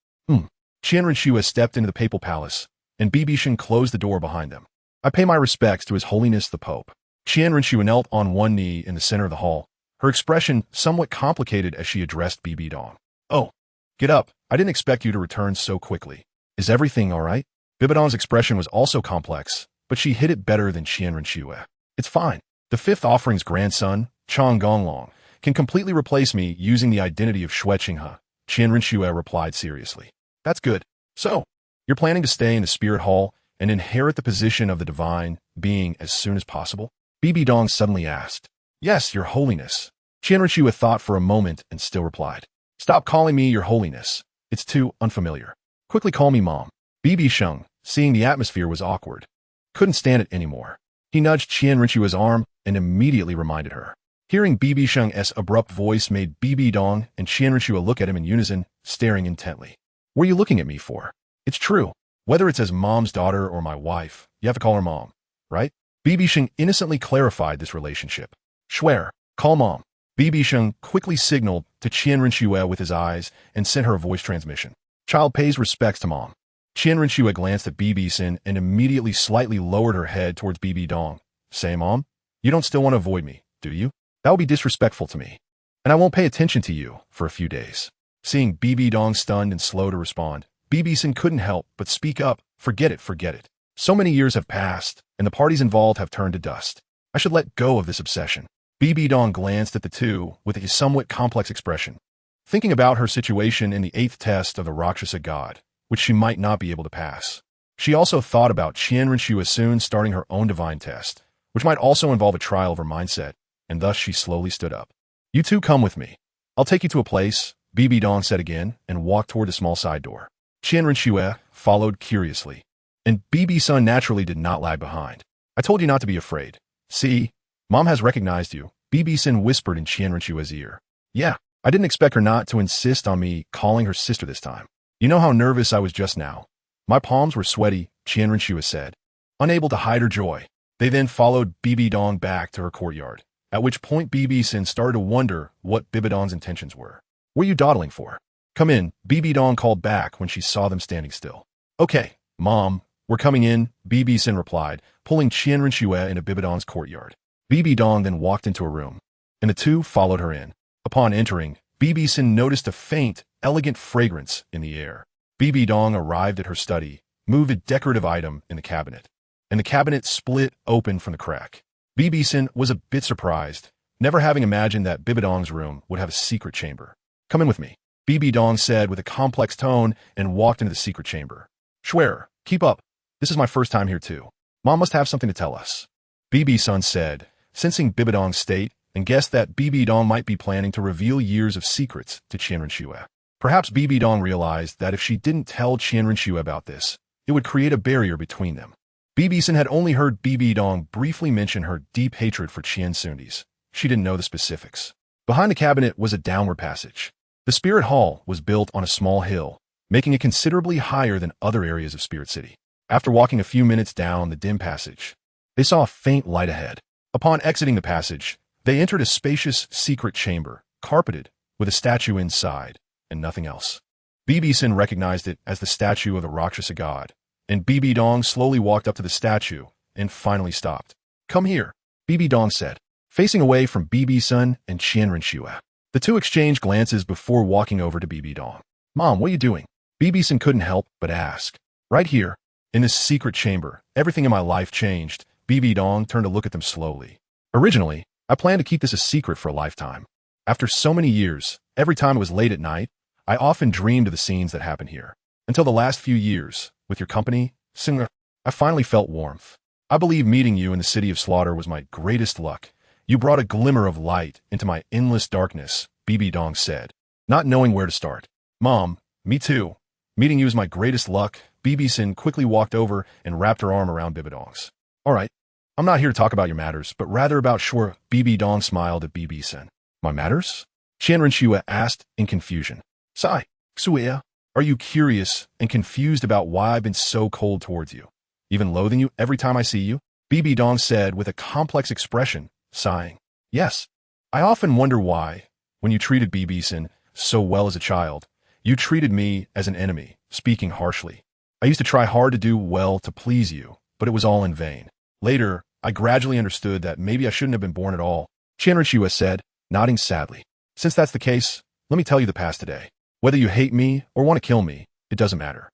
Renxue stepped into the Papal Palace, and BibiSheng closed the door behind them. "I pay my respects to His Holiness the Pope." Renxue knelt on one knee in the center of the hall, her expression somewhat complicated as she addressed Bibidong. "Oh, get up. I didn't expect you to return so quickly. Is everything all right?" Bibidong's expression was also complex, but she hid it better than Renxue. "It's fine. The Fifth Offering's grandson, Chang Gonglong, can completely replace me using the identity of Xue Qinghe," Renxue replied seriously. "That's good. So, you're planning to stay in the Spirit Hall and inherit the position of the divine being as soon as possible?" Bibidong suddenly asked. "Yes, Your Holiness." Renxue thought for a moment and still replied. "Stop calling me Your Holiness. It's too unfamiliar. Quickly call me Mom." BibiSheng, seeing the atmosphere was awkward, couldn't stand it anymore. He nudged Renxue's arm and immediately reminded her. Hearing BibiSheng's abrupt voice made Bibidong and Renxue look at him in unison, staring intently. "What are you looking at me for? It's true. Whether it's as Mom's daughter or my wife, you have to call her Mom, right?" BibiSheng innocently clarified this relationship. "Swear, call Mom." BibiSheng quickly signaled to Renxue with his eyes and sent her a voice transmission. "Child pays respects to Mom." Renxue glanced at BibiSheng and immediately slightly lowered her head towards Bibidong. "Say, Mom, you don't still want to avoid me, do you? That would be disrespectful to me. And I won't pay attention to you for a few days." Seeing Bibidong stunned and slow to respond, BibiSheng couldn't help but speak up. Forget it. So many years have passed, and the parties involved have turned to dust. I should let go of this obsession." Bibidong glanced at the two with a somewhat complex expression, thinking about her situation in the 8th test of the Rakshasa god, which she might not be able to pass. She also thought about Renxue soon starting her own divine test, which might also involve a trial of her mindset, and thus she slowly stood up. "You two come with me. I'll take you to a place," Bibidong said again, and walked toward a small side door. Renxue followed curiously. And BibiSheng naturally did not lag behind. I told you not to be afraid. See, Mom has recognized you, BibiSheng whispered in Renxue's ear. Yeah, I didn't expect her not to insist on me calling her sister this time. You know how nervous I was just now. My palms were sweaty, Renxue said, unable to hide her joy. They then followed BibiDong back to her courtyard, at which point BibiSheng started to wonder what BibiDong's intentions were. What are you dawdling for? Come in, BibiDong called back when she saw them standing still. Okay, Mom, we're coming in, BibiSheng replied, pulling Renxue into BibiDong's courtyard. BibiDong then walked into a room, and the two followed her in. Upon entering, BibiSheng noticed a faint, elegant fragrance in the air. BibiDong arrived at her study, moved a decorative item in the cabinet, and the cabinet split open from the crack. BibiSheng was a bit surprised, never having imagined that BibiDong's room would have a secret chamber. Come in with me, BibiDong said with a complex tone and walked into the secret chamber. Schwerer, keep up. This is my first time here too. Mom must have something to tell us. BibiSheng said, sensing BibiDong's state, and guessed that BibiDong might be planning to reveal years of secrets to Renxue. Perhaps BibiDong realized that if she didn't tell Renxue about this, it would create a barrier between them. BibiSheng had only heard BibiDong briefly mention her deep hatred for Renxue. She didn't know the specifics. Behind the cabinet was a downward passage. The Spirit Hall was built on a small hill, making it considerably higher than other areas of Spirit City. After walking a few minutes down the dim passage, they saw a faint light ahead. Upon exiting the passage, they entered a spacious secret chamber, carpeted, with a statue inside, and nothing else. BibiSheng recognized it as the statue of the Rakshasa god, and BibiDong slowly walked up to the statue and finally stopped. Come here, BibiDong said, facing away from BibiSheng and Renxue. The two exchanged glances before walking over to BibiDong. Mom, what are you doing? BibiSheng couldn't help but ask. Right here, in this secret chamber, everything in my life changed. BibiDong turned to look at them slowly. Originally, I planned to keep this a secret for a lifetime. After so many years, every time it was late at night, I often dreamed of the scenes that happened here. Until the last few years, with your company, Singer, I finally felt warmth. I believe meeting you in the city of slaughter was my greatest luck. You brought a glimmer of light into my endless darkness, BibiDong said, not knowing where to start. Mom, me too. Meeting you is my greatest luck. BibiSheng quickly walked over and wrapped her arm around BibiDong's. All right, I'm not here to talk about your matters, but rather about sure. BibiDong smiled at BibiSheng. My matters? Renxue asked in confusion. Sai, Xue, are you curious and confused about why I've been so cold towards you, even loathing you every time I see you? BibiDong said with a complex expression, sighing. Yes, I often wonder why, when you treated BibiSheng so well as a child, you treated me as an enemy, speaking harshly. I used to try hard to do well to please you, but it was all in vain. Later, I gradually understood that maybe I shouldn't have been born at all, Renxue said, nodding sadly. Since that's the case, let me tell you the past today. Whether you hate me or want to kill me, it doesn't matter.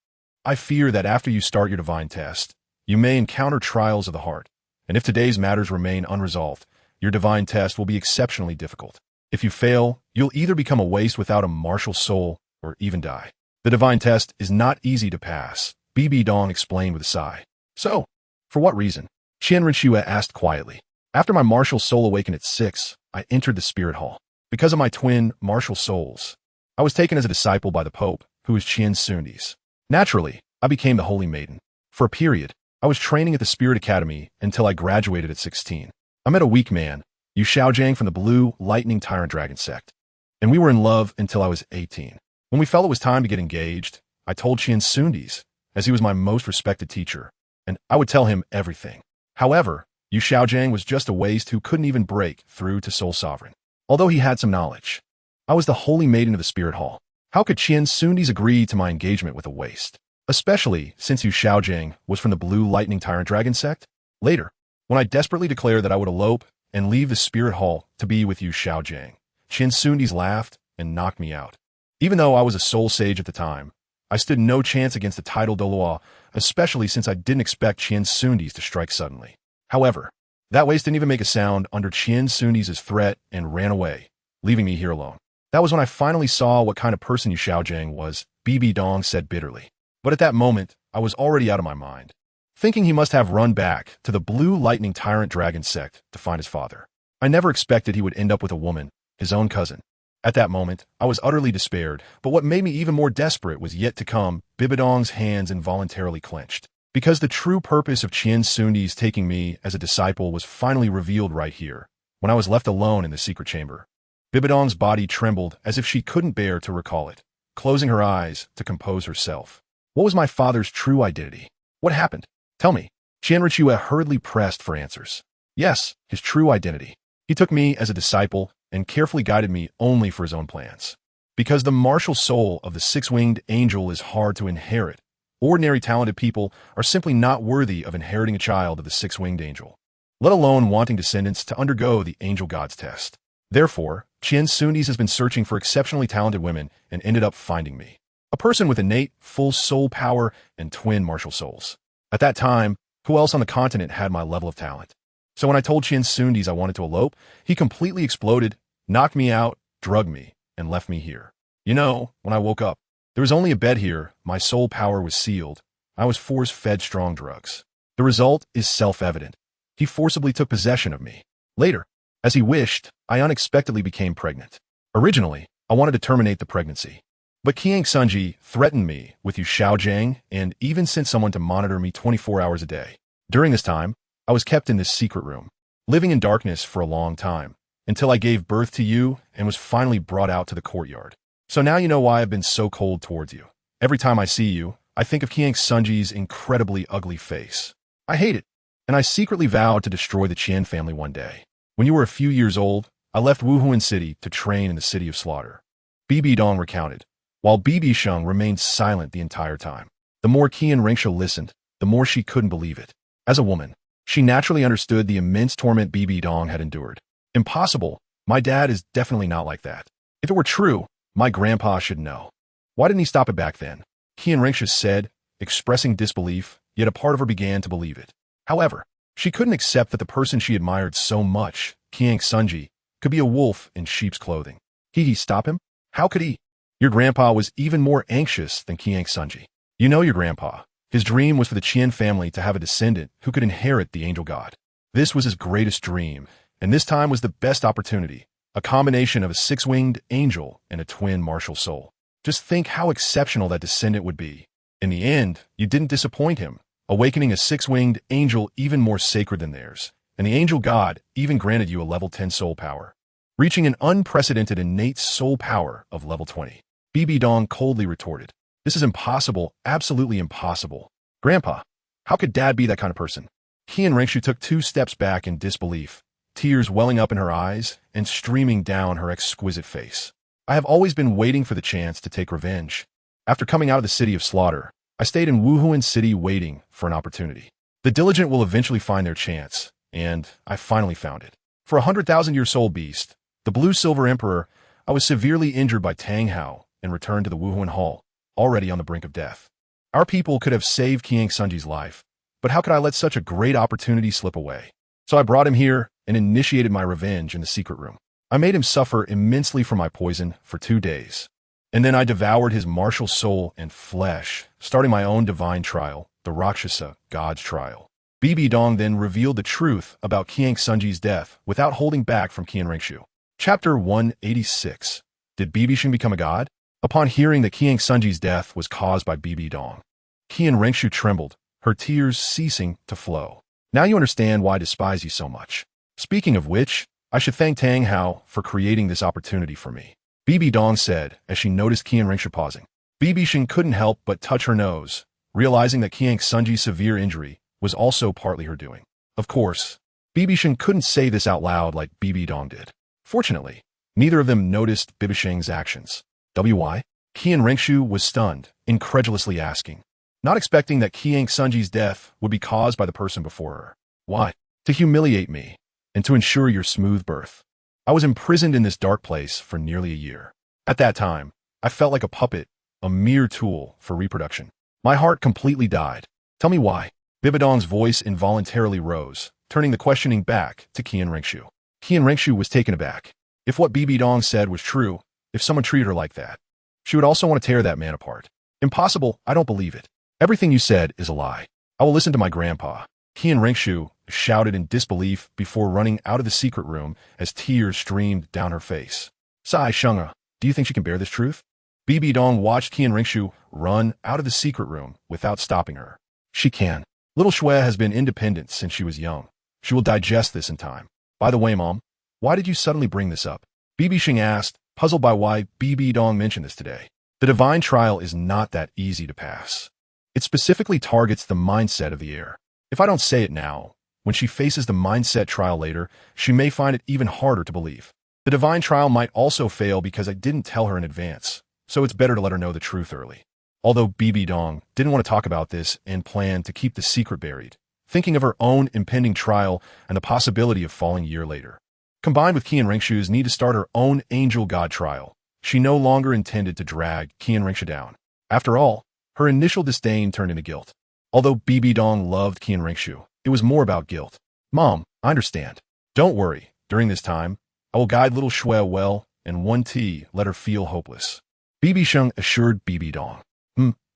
I fear that after you start your divine test, you may encounter trials of the heart, and if today's matters remain unresolved, your divine test will be exceptionally difficult. If you fail, you'll either become a waste without a martial soul or even die. The divine test is not easy to pass, BibiDong explained with a sigh. So, for what reason? Renxue asked quietly. After my martial soul awakened at 6, I entered the Spirit Hall. Because of my twin martial souls, I was taken as a disciple by the Pope, who is Renxue. Naturally, I became the Holy Maiden. For a period, I was training at the Spirit Academy until I graduated at 16. I met a weak man, Yu Xiaojiang from the Blue Lightning Tyrant Dragon sect, and we were in love until I was 18. When we felt it was time to get engaged, I told Renxue, as he was my most respected teacher, and I would tell him everything. However, Yu Xiaojiang was just a waste who couldn't even break through to Soul Sovereign. Although he had some knowledge, I was the Holy Maiden of the Spirit Hall. How could Renxue agree to my engagement with a waste? Especially since Yu Xiaojiang was from the Blue Lightning Tyrant Dragon sect? Later, when I desperately declared that I would elope and leave the Spirit Hall to be with Yu Xiaojiang, Renxue laughed and knocked me out. Even though I was a soul sage at the time, I stood no chance against the title Douluo, especially since I didn't expect Renxue to strike suddenly. However, that waste didn't even make a sound under Renxue's threat and ran away, leaving me here alone. That was when I finally saw what kind of person Yu Xiaojiang was, BibiDong said bitterly. But at that moment, I was already out of my mind, thinking he must have run back to the Blue Lightning Tyrant Dragon sect to find his father. I never expected he would end up with a woman, his own cousin. At that moment, I was utterly despaired, but what made me even more desperate was yet to come. BibiDong's hands involuntarily clenched. Because the true purpose of Qian Sundi's taking me as a disciple was finally revealed right here, when I was left alone in the secret chamber. BibiSheng's body trembled as if she couldn't bear to recall it, closing her eyes to compose herself. What was my father's true identity? What happened? Tell me. Renxue hurriedly pressed for answers. Yes, his true identity. He took me as a disciple and carefully guided me only for his own plans. Because the martial soul of the six-winged angel is hard to inherit, ordinary talented people are simply not worthy of inheriting a child of the six-winged angel, let alone wanting descendants to undergo the angel god's test. Therefore, Qian Sundi's has been searching for exceptionally talented women and ended up finding me, a person with innate, full soul power and twin martial souls. At that time, who else on the continent had my level of talent? So when I told Qian Sundi's I wanted to elope, he completely exploded, knocked me out, drugged me, and left me here. You know, when I woke up, there was only a bed here, my soul power was sealed, I was force-fed strong drugs. The result is self-evident. He forcibly took possession of me. Later, as he wished, I unexpectedly became pregnant. Originally, I wanted to terminate the pregnancy. But Qian Sunji threatened me with Yu Shaojiang and even sent someone to monitor me 24 hours a day. During this time, I was kept in this secret room, living in darkness for a long time, until I gave birth to you and was finally brought out to the courtyard. So now you know why I've been so cold towards you. Every time I see you, I think of Qian Sunji's incredibly ugly face. I hate it, and I secretly vowed to destroy the Qian family one day. When you were a few years old, I left Wuhuan City to train in the City of Slaughter. BibiSheng recounted, while BibiSheng remained silent the entire time. The more Qian Renxue listened, the more she couldn't believe it. As a woman, she naturally understood the immense torment BibiSheng had endured. Impossible. My dad is definitely not like that. If it were true, my grandpa should know. Why didn't he stop it back then? Qian Renxue said, expressing disbelief, yet a part of her began to believe it. However, she couldn't accept that the person she admired so much, Qian Sunji, could be a wolf in sheep's clothing. He stop him? How could he? Your grandpa was even more anxious than Qian Sunji. You know your grandpa. His dream was for the Qian family to have a descendant who could inherit the angel god. This was his greatest dream, and this time was the best opportunity, a combination of a six-winged angel and a twin martial soul. Just think how exceptional that descendant would be. In the end, you didn't disappoint him, awakening a six-winged angel even more sacred than theirs, and the angel god even granted you a level 10 soul power, reaching an unprecedented innate soul power of level 20. BibiSheng coldly retorted, "This is impossible, absolutely impossible. Grandpa, how could Dad be that kind of person?" Qian Renxue took 2 steps back in disbelief, tears welling up in her eyes and streaming down her exquisite face. I have always been waiting for the chance to take revenge. After coming out of the City of Slaughter, I stayed in Wuhuan City waiting for an opportunity. The diligent will eventually find their chance, and I finally found it. For a 100,000-year soul beast, the Blue-Silver Emperor, I was severely injured by Tang Hao and returned to the Wuhuan Hall, already on the brink of death. Our people could have saved Qian Sunji's life, but how could I let such a great opportunity slip away? So I brought him here and initiated my revenge in the secret room. I made him suffer immensely from my poison for 2 days. And then I devoured his martial soul and flesh, starting my own divine trial, the Rakshasa, God's trial. BibiSheng then revealed the truth about Qian Sunji's death without holding back from Qian Renxue. Chapter 186. Did BibiSheng become a god? Upon hearing that Qian Sunji's death was caused by BibiSheng, Qian Renxue trembled, her tears ceasing to flow. Now you understand why I despise you so much. Speaking of which, I should thank Tang Hao for creating this opportunity for me, BibiSheng said as she noticed Qian Renxue pausing. BibiSheng couldn't help but touch her nose, realizing that Qian Sunji's severe injury was also partly her doing. Of course, BibiSheng couldn't say this out loud like BibiSheng did. Fortunately, neither of them noticed BibiSheng's actions. Why? Qian Renxue was stunned, incredulously asking, not expecting that Qian Sunji's death would be caused by the person before her. Why? To humiliate me, and to ensure your smooth birth. I was imprisoned in this dark place for nearly a year. At that time, I felt like a puppet, a mere tool for reproduction. My heart completely died. Tell me why. BibiSheng's voice involuntarily rose, turning the questioning back to Qian Renxue. Qian Renxue was taken aback. If what BibiSheng said was true, if someone treated her like that, she would also want to tear that man apart. Impossible, I don't believe it. Everything you said is a lie. I will listen to my grandpa. Qian Renxue shouted in disbelief before running out of the secret room as tears streamed down her face. Sai Shunga, do you think she can bear this truth? BibiSheng watched Qian Renxue run out of the secret room without stopping her. She can. Little Shue has been independent since she was young. She will digest this in time. By the way, Mom, why did you suddenly bring this up? BibiSheng asked, puzzled by why Bibi Dong mentioned this today. The divine trial is not that easy to pass. It specifically targets the mindset of the heir. If I don't say it now, when she faces the mindset trial later, she may find it even harder to believe. The divine trial might also fail because I didn't tell her in advance, so it's better to let her know the truth early. Although Bibi Dong didn't want to talk about this and planned to keep the secret buried, thinking of her own impending trial and the possibility of falling a year later. Combined with Qian Renxue's need to start her own angel god trial, she no longer intended to drag Qian Renxue down. After all, her initial disdain turned into guilt. Although Bibi Dong loved Qian Renxue, it was more about guilt. Mom, I understand. Don't worry. During this time, I will guide little Shue well, and one tea let her feel hopeless. BibiSheng assured Bibi Dong.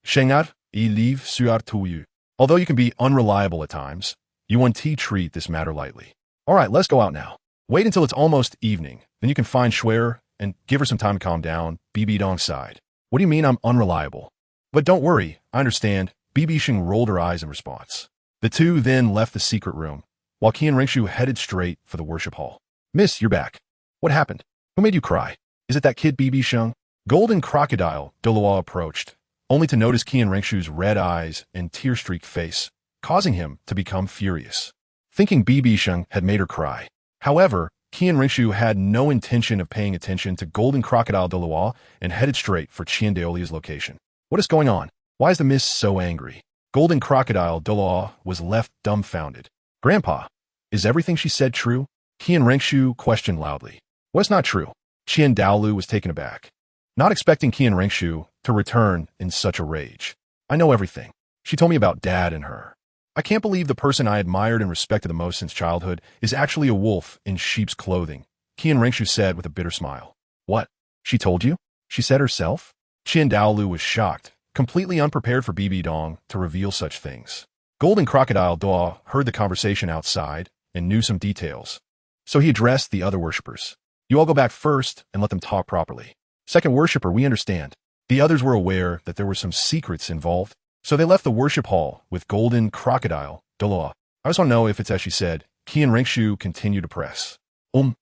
Shengat, leave suar tu. Although you can be unreliable at times, you want to treat this matter lightly. All right, let's go out now. Wait until it's almost evening, then you can find Shue and give her some time to calm down. Bibi Dong sighed. What do you mean I'm unreliable? But don't worry, I understand. BibiSheng rolled her eyes in response. The two then left the secret room, while Qian Renxue headed straight for the worship hall. Miss, you're back. What happened? Who made you cry? Is it that kid BibiSheng? Golden Crocodile Douluo approached, only to notice Qian Renxue's red eyes and tear-streaked face, causing him to become furious, thinking BibiSheng had made her cry. However, Qian Renxue had no intention of paying attention to Golden Crocodile Douluo and headed straight for Qian Daolia's location. What is going on? Why is the miss so angry? Golden Crocodile Douluo was left dumbfounded. Grandpa, is everything she said true? Qian Renxue questioned loudly. What's not true? Qian Dalu was taken aback, not expecting Qian Renxue to return in such a rage. I know everything. She told me about Dad and her. I can't believe the person I admired and respected the most since childhood is actually a wolf in sheep's clothing, Qian Renxue said with a bitter smile. What? She told you? She said herself? Qian Dalu was shocked, completely unprepared for Bibi Dong to reveal such things. Golden Crocodile Douluo heard the conversation outside and knew some details, so he addressed the other worshippers. You all go back first and let them talk properly. Second worshipper, we understand. The others were aware that there were some secrets involved, so they left the worship hall with Golden Crocodile Douluo. I just want to know if it's as she said. Qian Renxue continued to press. Qian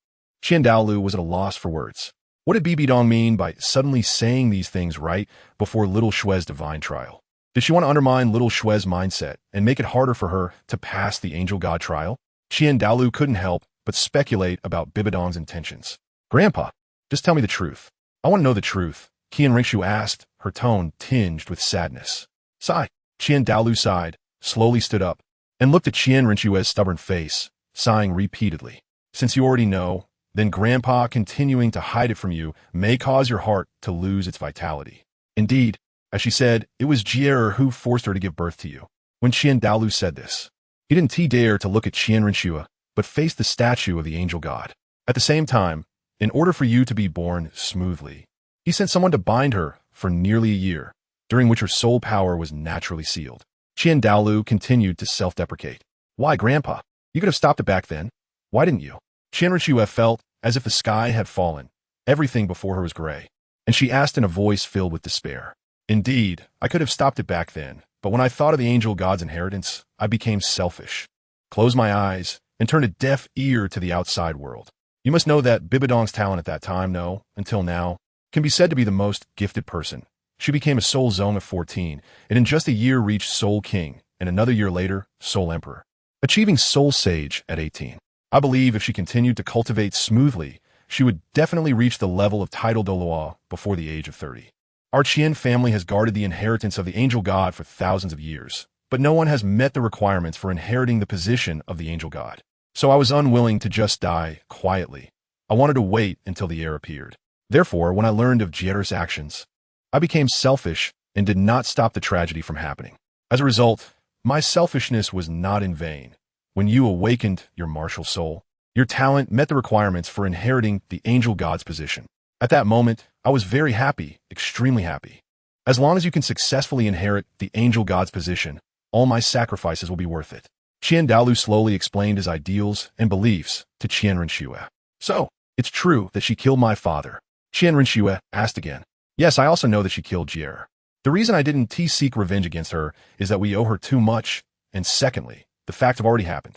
Dalu was at a loss for words. What did Bibi Dong mean by suddenly saying these things right before little Shue's divine trial? Did she want to undermine little Shue's mindset and make it harder for her to pass the angel god trial? Qian Dalu couldn't help but speculate about Bibi Dong's intentions. Grandpa, just tell me the truth. I want to know the truth, Qian Renxue asked, her tone tinged with sadness. Sigh. Qian Dalu sighed, slowly stood up, and looked at Qian Renxue's stubborn face, sighing repeatedly. Since you already know, then Grandpa continuing to hide it from you may cause your heart to lose its vitality. Indeed, as she said, it was Jie who forced her to give birth to you. When Qian Dalu said this, he didn't dare to look at Qian Renxue, but faced the statue of the angel god. At the same time, in order for you to be born smoothly, he sent someone to bind her for nearly a year, during which her soul power was naturally sealed. Qian Dalu continued to self-deprecate. Why, Grandpa? You could have stopped it back then. Why didn't you? Qian Renxue felt as if the sky had fallen. Everything before her was gray, and she asked in a voice filled with despair. Indeed, I could have stopped it back then, but when I thought of the angel god's inheritance, I became selfish, closed my eyes, and turned a deaf ear to the outside world. You must know that Bibi Dong's talent at that time, no, until now, can be said to be the most gifted person. She became a Soul Zong at 14, and in just a year reached Soul King, and another year later, Soul Emperor, achieving Soul Sage at 18. I believe if she continued to cultivate smoothly, she would definitely reach the level of title Douluo before the age of 30. Our Qian family has guarded the inheritance of the angel god for thousands of years, but no one has met the requirements for inheriting the position of the angel god. So I was unwilling to just die quietly. I wanted to wait until the heir appeared. Therefore, when I learned of Jie's actions, I became selfish and did not stop the tragedy from happening. As a result, my selfishness was not in vain. When you awakened your martial soul, your talent met the requirements for inheriting the angel god's position. At that moment, I was very happy, extremely happy. As long as you can successfully inherit the angel god's position, all my sacrifices will be worth it. Qian Dalu slowly explained his ideals and beliefs to Qian Renxue. So, it's true that she killed my father? Qian Renxue asked again. Yes, I also know that she killed Jie. The reason I didn't seek revenge against her is that we owe her too much, and secondly, the facts have already happened.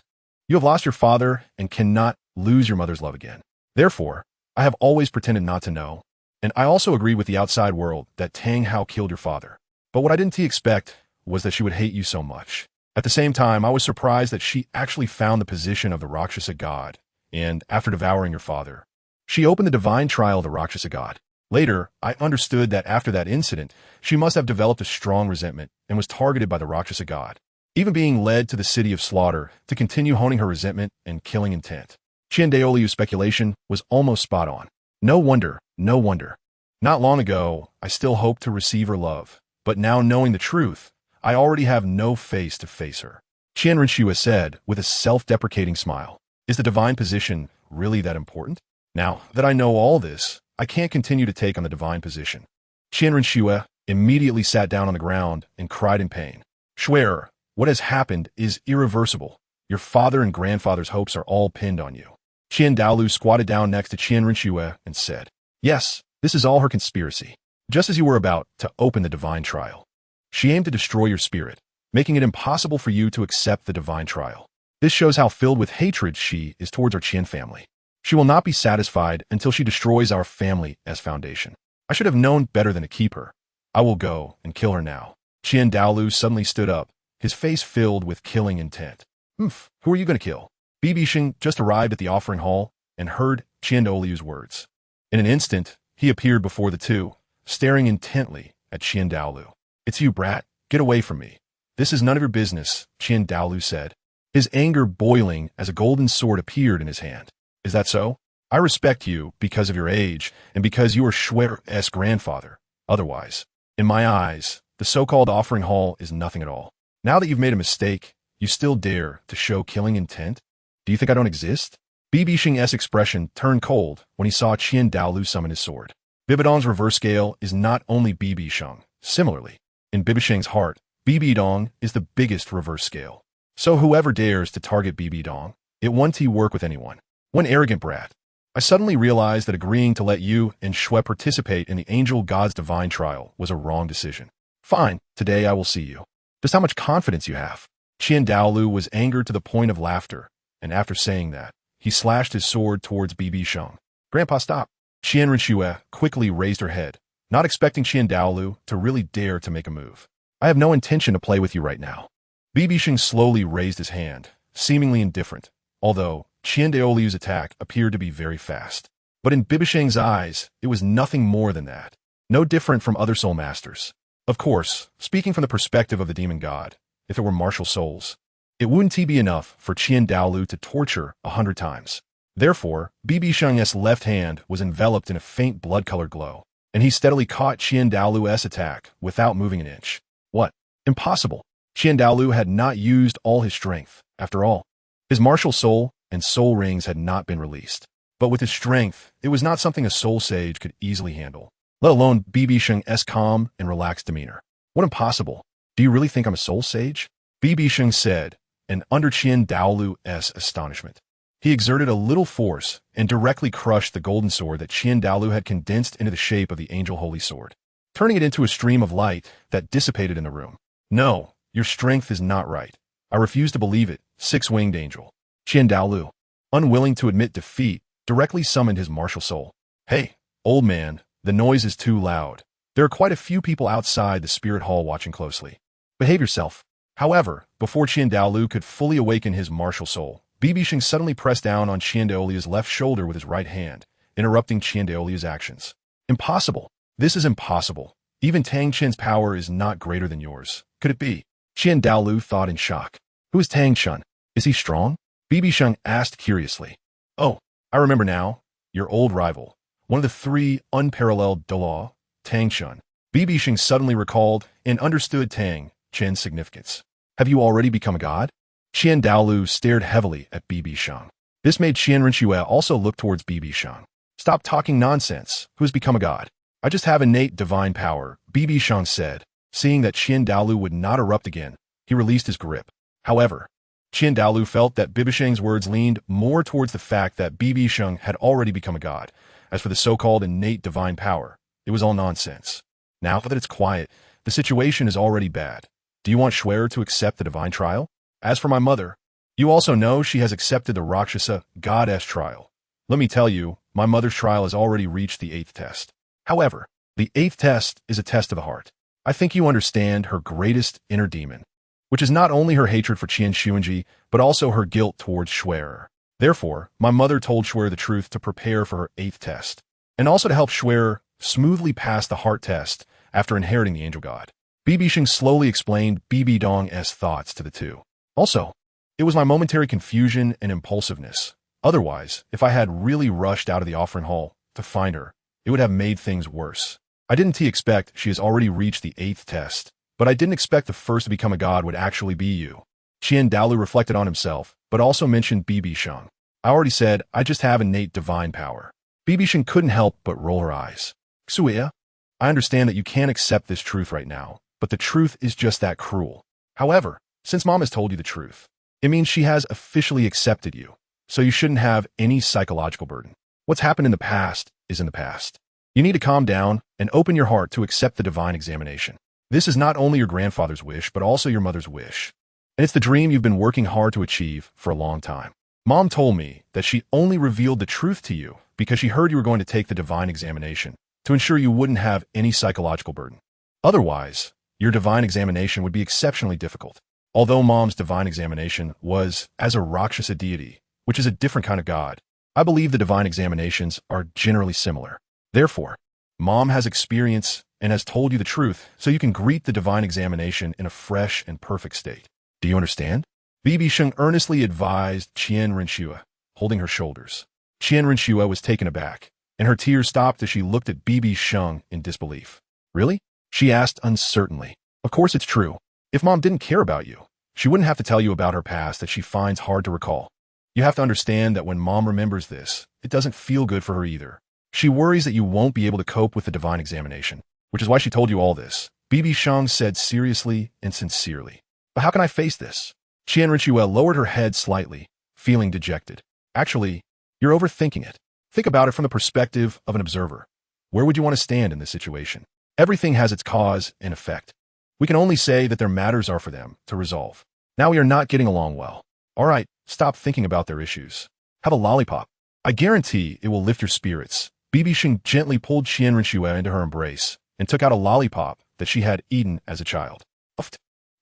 You have lost your father and cannot lose your mother's love again. Therefore, I have always pretended not to know, and I also agreed with the outside world that Tang Hao killed your father. But what I didn't expect was that she would hate you so much. At the same time, I was surprised that she actually found the position of the Rakshasa god, and after devouring your father, she opened the divine trial of the Rakshasa god. Later, I understood that after that incident, she must have developed a strong resentment and was targeted by the Rakshasa god, even being led to the city of slaughter to continue honing her resentment and killing intent. Qian Daoliu's speculation was almost spot on. No wonder, no wonder. Not long ago, I still hoped to receive her love, but now knowing the truth, I already have no face to face her. Qian Renxue said with a self-deprecating smile, "Is the divine position really that important? Now that I know all this, I can't continue to take on the divine position." Qian Renxue immediately sat down on the ground and cried in pain. "Schwerer, what has happened is irreversible. Your father and grandfather's hopes are all pinned on you." Qian Dalu squatted down next to Qian Renxue and said, "Yes, this is all her conspiracy. Just as you were about to open the divine trial, she aimed to destroy your spirit, making it impossible for you to accept the divine trial. This shows how filled with hatred she is towards our Qian family. She will not be satisfied until she destroys our family as foundation. I should have known better than to keep her. I will go and kill her now." Qian Dalu suddenly stood up, his face filled with killing intent. Who are you going to kill?" BibiSheng just arrived at the offering hall and heard Qian Daoliu's words. In an instant, he appeared before the two, staring intently at Qian Daolu. "It's you, brat. Get away from me. This is none of your business," Qian Daolu said, his anger boiling as a golden sword appeared in his hand. "Is that so? I respect you because of your age and because you are Schwerer's grandfather. Otherwise, in my eyes, the so-called offering hall is nothing at all. Now that you've made a mistake, you still dare to show killing intent? Do you think I don't exist?" BibiSheng's expression turned cold when he saw Qian Daolu summon his sword. Bibidong's reverse scale is not only BibiSheng. Similarly, in BibiSheng's heart, Bibidong is the biggest reverse scale. So whoever dares to target Bibidong, it won't work with anyone. One arrogant brat. I suddenly realized that agreeing to let you and Xue participate in the angel god's divine trial was a wrong decision. Fine, today I will see you. Just how much confidence you have. Qian Daolu was angered to the point of laughter, and after saying that, he slashed his sword towards BibiSheng. "Grandpa, stop." Qian Renxue quickly raised her head, not expecting Qian Daolu to really dare to make a move. "I have no intention to play with you right now." BibiSheng slowly raised his hand, seemingly indifferent, although Qian Daoliu's attack appeared to be very fast. But in BibiSheng's eyes, it was nothing more than that. No different from other soul masters. Of course, speaking from the perspective of the demon god, if it were martial souls, it wouldn't be enough for Qian Daolu to torture 100 times. Therefore, BibiSheng's left hand was enveloped in a faint blood-colored glow, and he steadily caught Qian Daolu's attack without moving an inch. What? Impossible. Qian Daolu had not used all his strength, after all. His martial soul and soul rings had not been released. But with his strength, it was not something a soul sage could easily handle, let alone BibiSheng's calm and relaxed demeanor. "What impossible? Do you really think I'm a soul sage?" BibiSheng said, and under Qian Daolu's astonishment, he exerted a little force and directly crushed the golden sword that Qian Daolu had condensed into the shape of the angel holy sword, turning it into a stream of light that dissipated in the room. "No, your strength is not right. I refuse to believe it, six-winged angel." Qian Daolu, unwilling to admit defeat, directly summoned his martial soul. "Hey, old man, the noise is too loud. There are quite a few people outside the spirit hall watching closely. Behave yourself." However, before Qian Daolu could fully awaken his martial soul, BibiSheng suddenly pressed down on Qian Daoliu's left shoulder with his right hand, interrupting Qian Daoliu's actions. "Impossible. This is impossible. Even Tang Chen's power is not greater than yours. Could it be?" Qian Daolu thought in shock. "Who is Tang Chen? Is he strong?" BibiSheng asked curiously. "Oh, I remember now. Your old rival. One of the three unparalleled Douluo, Tang Chen." BibiSheng suddenly recalled and understood Tang Chen's significance. "Have you already become a god?" Qian Daolu stared heavily at BibiSheng. This made Qian Renxue also look towards BibiSheng. "Stop talking nonsense. Who has become a god?" "I just have innate divine power," BibiSheng said. Seeing that Qian Daolu would not erupt again, he released his grip. However, Qian Daolu felt that BibiSheng's words leaned more towards the fact that BibiSheng had already become a god. As for the so-called innate divine power, it was all nonsense. Now that it's quiet, The situation is already bad. Do you want Schwer to accept the divine trial? As for my mother, you also know she has accepted the Rakshasa goddess trial. Let me tell you, my mother's trial has already reached the 8th test. However, the 8th test is a test of the heart. I think you understand her greatest inner demon, which is not only her hatred for Qian Xuanji, but also her guilt towards Schwer. Therefore, my mother told Schwer the truth to prepare for her 8th test, and also to help Schwer smoothly pass the heart test after inheriting the angel god. BibiSheng slowly explained BibiDong's thoughts to the two. Also, it was my momentary confusion and impulsiveness. Otherwise, if I had really rushed out of the offering hall to find her, it would have made things worse. I didn't expect she has already reached the 8th test, but I didn't expect the first to become a god would actually be you. Dalu reflected on himself, but also mentioned BibiSheng. I already said I just have innate divine power. BibiSheng couldn't help but roll her eyes. Xuya, I understand that you can't accept this truth right now, but the truth is just that cruel. However, since Mom has told you the truth, it means she has officially accepted you, so you shouldn't have any psychological burden. What's happened in the past is in the past. You need to calm down and open your heart to accept the divine examination. This is not only your grandfather's wish, but also your mother's wish. And it's the dream you've been working hard to achieve for a long time. Mom told me that she only revealed the truth to you because she heard you were going to take the divine examination to ensure you wouldn't have any psychological burden. Otherwise, your divine examination would be exceptionally difficult. Although Mom's divine examination was as a Rakshasa deity, which is a different kind of god, I believe the divine examinations are generally similar. Therefore, Mom has experience and has told you the truth, so you can greet the divine examination in a fresh and perfect state. Do you understand? BibiSheng earnestly advised Qian Renxue, holding her shoulders. Qian Renxue was taken aback, and her tears stopped as she looked at BibiSheng in disbelief. Really? She asked uncertainly. Of course it's true. If Mom didn't care about you, she wouldn't have to tell you about her past that she finds hard to recall. You have to understand that when Mom remembers this, it doesn't feel good for her either. She worries that you won't be able to cope with the divine examination, which is why she told you all this. BibiSheng said seriously and sincerely. But how can I face this? Qian Renxue lowered her head slightly, feeling dejected. Actually, you're overthinking it. Think about it from the perspective of an observer. Where would you want to stand in this situation? Everything has its cause and effect. We can only say that their matters are for them to resolve. Now we are not getting along well. All right, stop thinking about their issues. Have a lollipop. I guarantee it will lift your spirits. BibiSheng gently pulled Qian Renxue into her embrace and took out a lollipop that she had eaten as a child.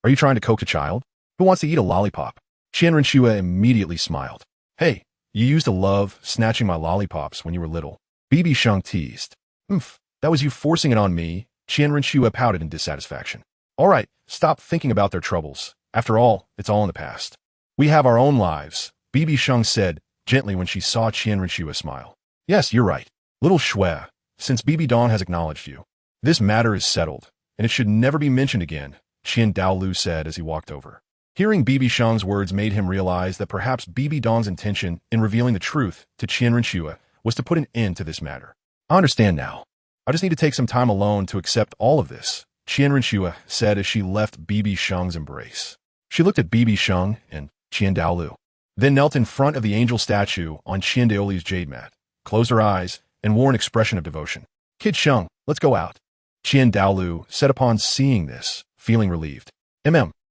Are you trying to coax a child? Who wants to eat a lollipop? Qian Renxue immediately smiled. Hey, you used to love snatching my lollipops when you were little. BibiSheng teased. That was you forcing it on me. Qian Renxue pouted in dissatisfaction. All right, stop thinking about their troubles. After all, it's all in the past. We have our own lives, BibiSheng said gently when she saw Qian Renxue smile. Yes, you're right. Little Schwe, since BibiDong has acknowledged you, this matter is settled, and it should never be mentioned again, Qian Dalu said as he walked over. Hearing BibiSheng's words made him realize that perhaps BibiDong's intention in revealing the truth to Qian Renxue was to put an end to this matter. I understand now. I just need to take some time alone to accept all of this, Qian Renxue said as she left BibiSheng's embrace. She looked at BibiSheng and Qian Dalu, then knelt in front of the angel statue on Qian Daoli's jade mat, closed her eyes, and wore an expression of devotion. Kid Sheng, let's go out. Qian Dalu said upon seeing this, feeling relieved.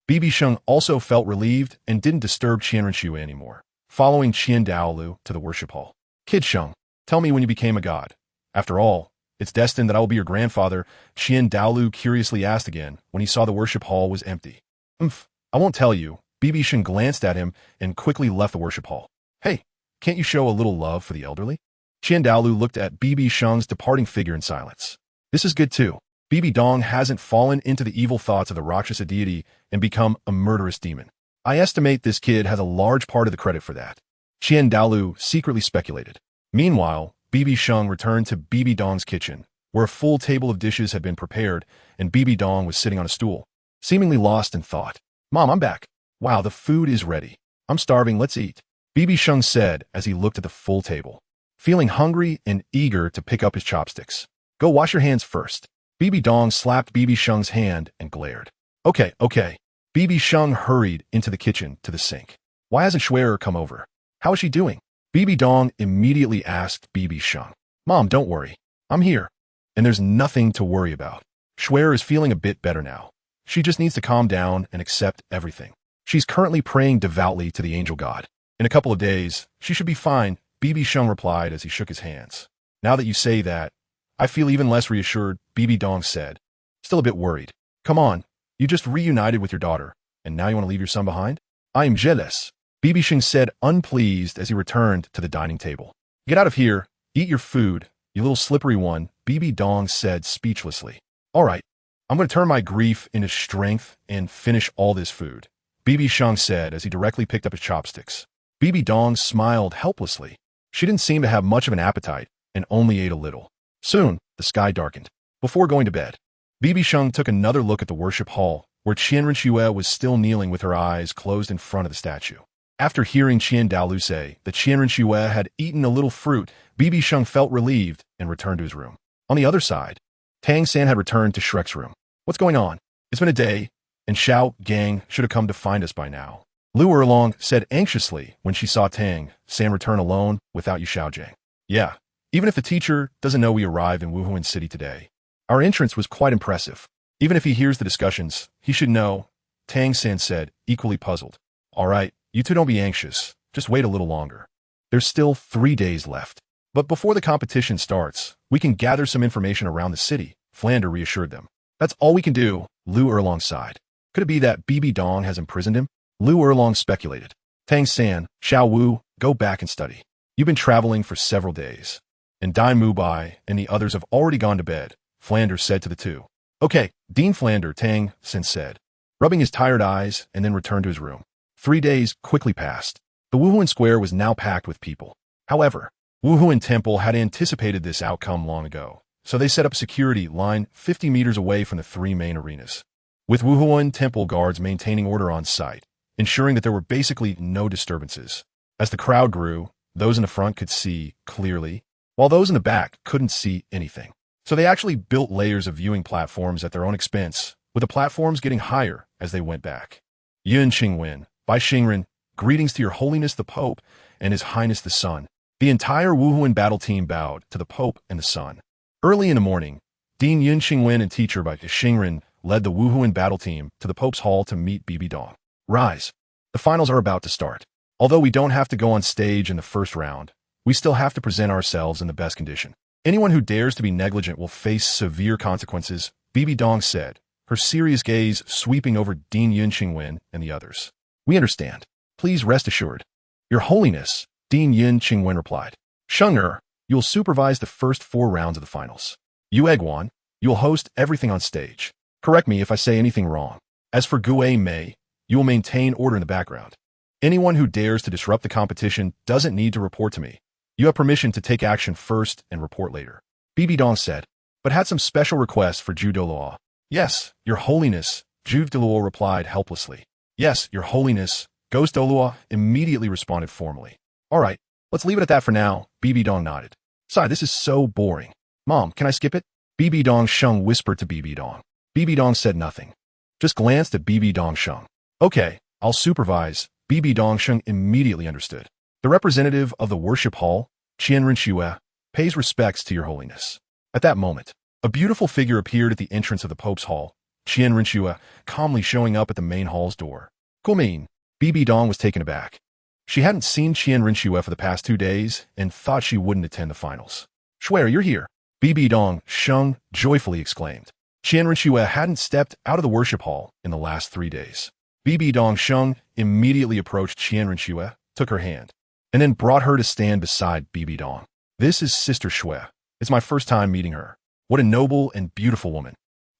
BibiSheng also felt relieved and didn't disturb Qian Renxue anymore, following Qian Dalu to the worship hall. Kid Sheng, tell me when you became a god. After all, it's destined that I will be your grandfather, Qian Dalu curiously asked again when he saw the worship hall was empty. I won't tell you. BibiSheng glanced at him and quickly left the worship hall. Hey, can't you show a little love for the elderly? Qian Dalu looked at BibiSheng's departing figure in silence. This is good too. BibiDong hasn't fallen into the evil thoughts of the Rakshasa deity and become a murderous demon. I estimate this kid has a large part of the credit for that. Qian Dalu secretly speculated. Meanwhile, BibiSheng returned to BibiDong's kitchen, where a full table of dishes had been prepared and BibiDong was sitting on a stool, seemingly lost in thought. Mom, I'm back. Wow, the food is ready. I'm starving, let's eat. BibiSheng said as he looked at the full table, feeling hungry and eager to pick up his chopsticks. Go wash your hands first. BibiDong slapped BibiSheng's hand and glared. Okay. BibiSheng hurried into the kitchen to the sink. Why hasn't Schwer come over? How is she doing? BibiDong immediately asked BibiSheng. Mom, don't worry. I'm here. And there's nothing to worry about. Shuer is feeling a bit better now. She just needs to calm down and accept everything. She's currently praying devoutly to the angel god. In a couple of days, she should be fine, BibiSheng replied as he shook his hands. Now that you say that, I feel even less reassured, Bibidong said. Still a bit worried. Come on, you just reunited with your daughter, and now you want to leave your son behind? I am jealous, BibiSheng said, unpleased as he returned to the dining table. Get out of here, eat your food, you little slippery one, Bibidong said speechlessly. All right, I'm going to turn my grief into strength and finish all this food, BibiSheng said as he directly picked up his chopsticks. Bibidong smiled helplessly. She didn't seem to have much of an appetite and only ate a little. Soon, the sky darkened. Before going to bed, BibiSheng took another look at the worship hall, where Renxue was still kneeling with her eyes closed in front of the statue. After hearing Dalu say that Renxue had eaten a little fruit, BibiSheng felt relieved and returned to his room. On the other side, Tang San had returned to Shrek's room. What's going on? It's been a day, and Xiao Gang should have come to find us by now, Lu Erlong said anxiously when she saw Tang San return alone without Yu Xiaojiang. Yeah, even if the teacher doesn't know we arrived in Wuhuan City today, our entrance was quite impressive. Even if he hears the discussions, he should know, Tang San said, equally puzzled. All right, you two don't be anxious. Just wait a little longer. There's still 3 days left. But before the competition starts, we can gather some information around the city, Flander reassured them. That's all we can do, Lu Erlong sighed. Could it be that Bibidong has imprisoned him? Lu Erlong speculated. Tang San, Xiao Wu, go back and study. You've been traveling for several days. And Dai Mubai and the others have already gone to bed, Flander said to the two. Okay, Dean Flander, Tang San said, rubbing his tired eyes and then returned to his room. 3 days quickly passed. The Wuhuan Square was now packed with people. However, Wuhuan Temple had anticipated this outcome long ago, so they set up a security line 50 meters away from the 3 main arenas, with Wuhuan Temple guards maintaining order on site, ensuring that there were basically no disturbances. As the crowd grew, those in the front could see clearly, while those in the back couldn't see anything. So they actually built layers of viewing platforms at their own expense, with the platforms getting higher as they went back. Yun Qingwen, by Xingren, greetings to your holiness the Pope and his highness the Sun. The entire Wuhuan battle team bowed to the Pope and the Sun. Early in the morning, Dean Yun Qingwen and teacher by Xingren led the Wuhuan battle team to the Pope's hall to meet Bibidong. Rise. The finals are about to start. Although we don't have to go on stage in the first round, we still have to present ourselves in the best condition. Anyone who dares to be negligent will face severe consequences, Bibidong said, her serious gaze sweeping over Dean Yun Qingwen and the others. We understand. Please rest assured. Your Holiness, Dean Yun Qingwen replied. Sheng you'll supervise the first 4 rounds of the finals. Yu Egwan, you'll host everything on stage. Correct me if I say anything wrong. As for Gue Mei, you will maintain order in the background. Anyone who dares to disrupt the competition doesn't need to report to me. You have permission to take action first and report later. Bibidong said, but had some special requests for Zhu Douluo. Yes, Your Holiness, Zhu Douluo replied helplessly. Yes, Your Holiness, Ghost Douluo immediately responded formally. All right, let's leave it at that for now, Bibidong nodded. Sai, this is so boring. Mom, can I skip it? Bibidong Sheng whispered to Bibidong. Bibidong said nothing. Just glanced at Bibidong Sheng. Okay, I'll supervise. Bibidong Sheng immediately understood. The representative of the worship hall, Renxue, pays respects to Your Holiness. At that moment, a beautiful figure appeared at the entrance of the Pope's hall, Renxue, calmly showing up at the main hall's door. Guomin, Bibidong was taken aback. She hadn't seen Renxue for the past 2 days and thought she wouldn't attend the finals. Shuer, you're here, Bibidong Sheng joyfully exclaimed. Renxue hadn't stepped out of the worship hall in the last 3 days. Bibidong Sheng immediately approached Renxue, took her hand, and then brought her to stand beside Bibidong. This is Sister Shui. It's my first time meeting her. What a noble and beautiful woman.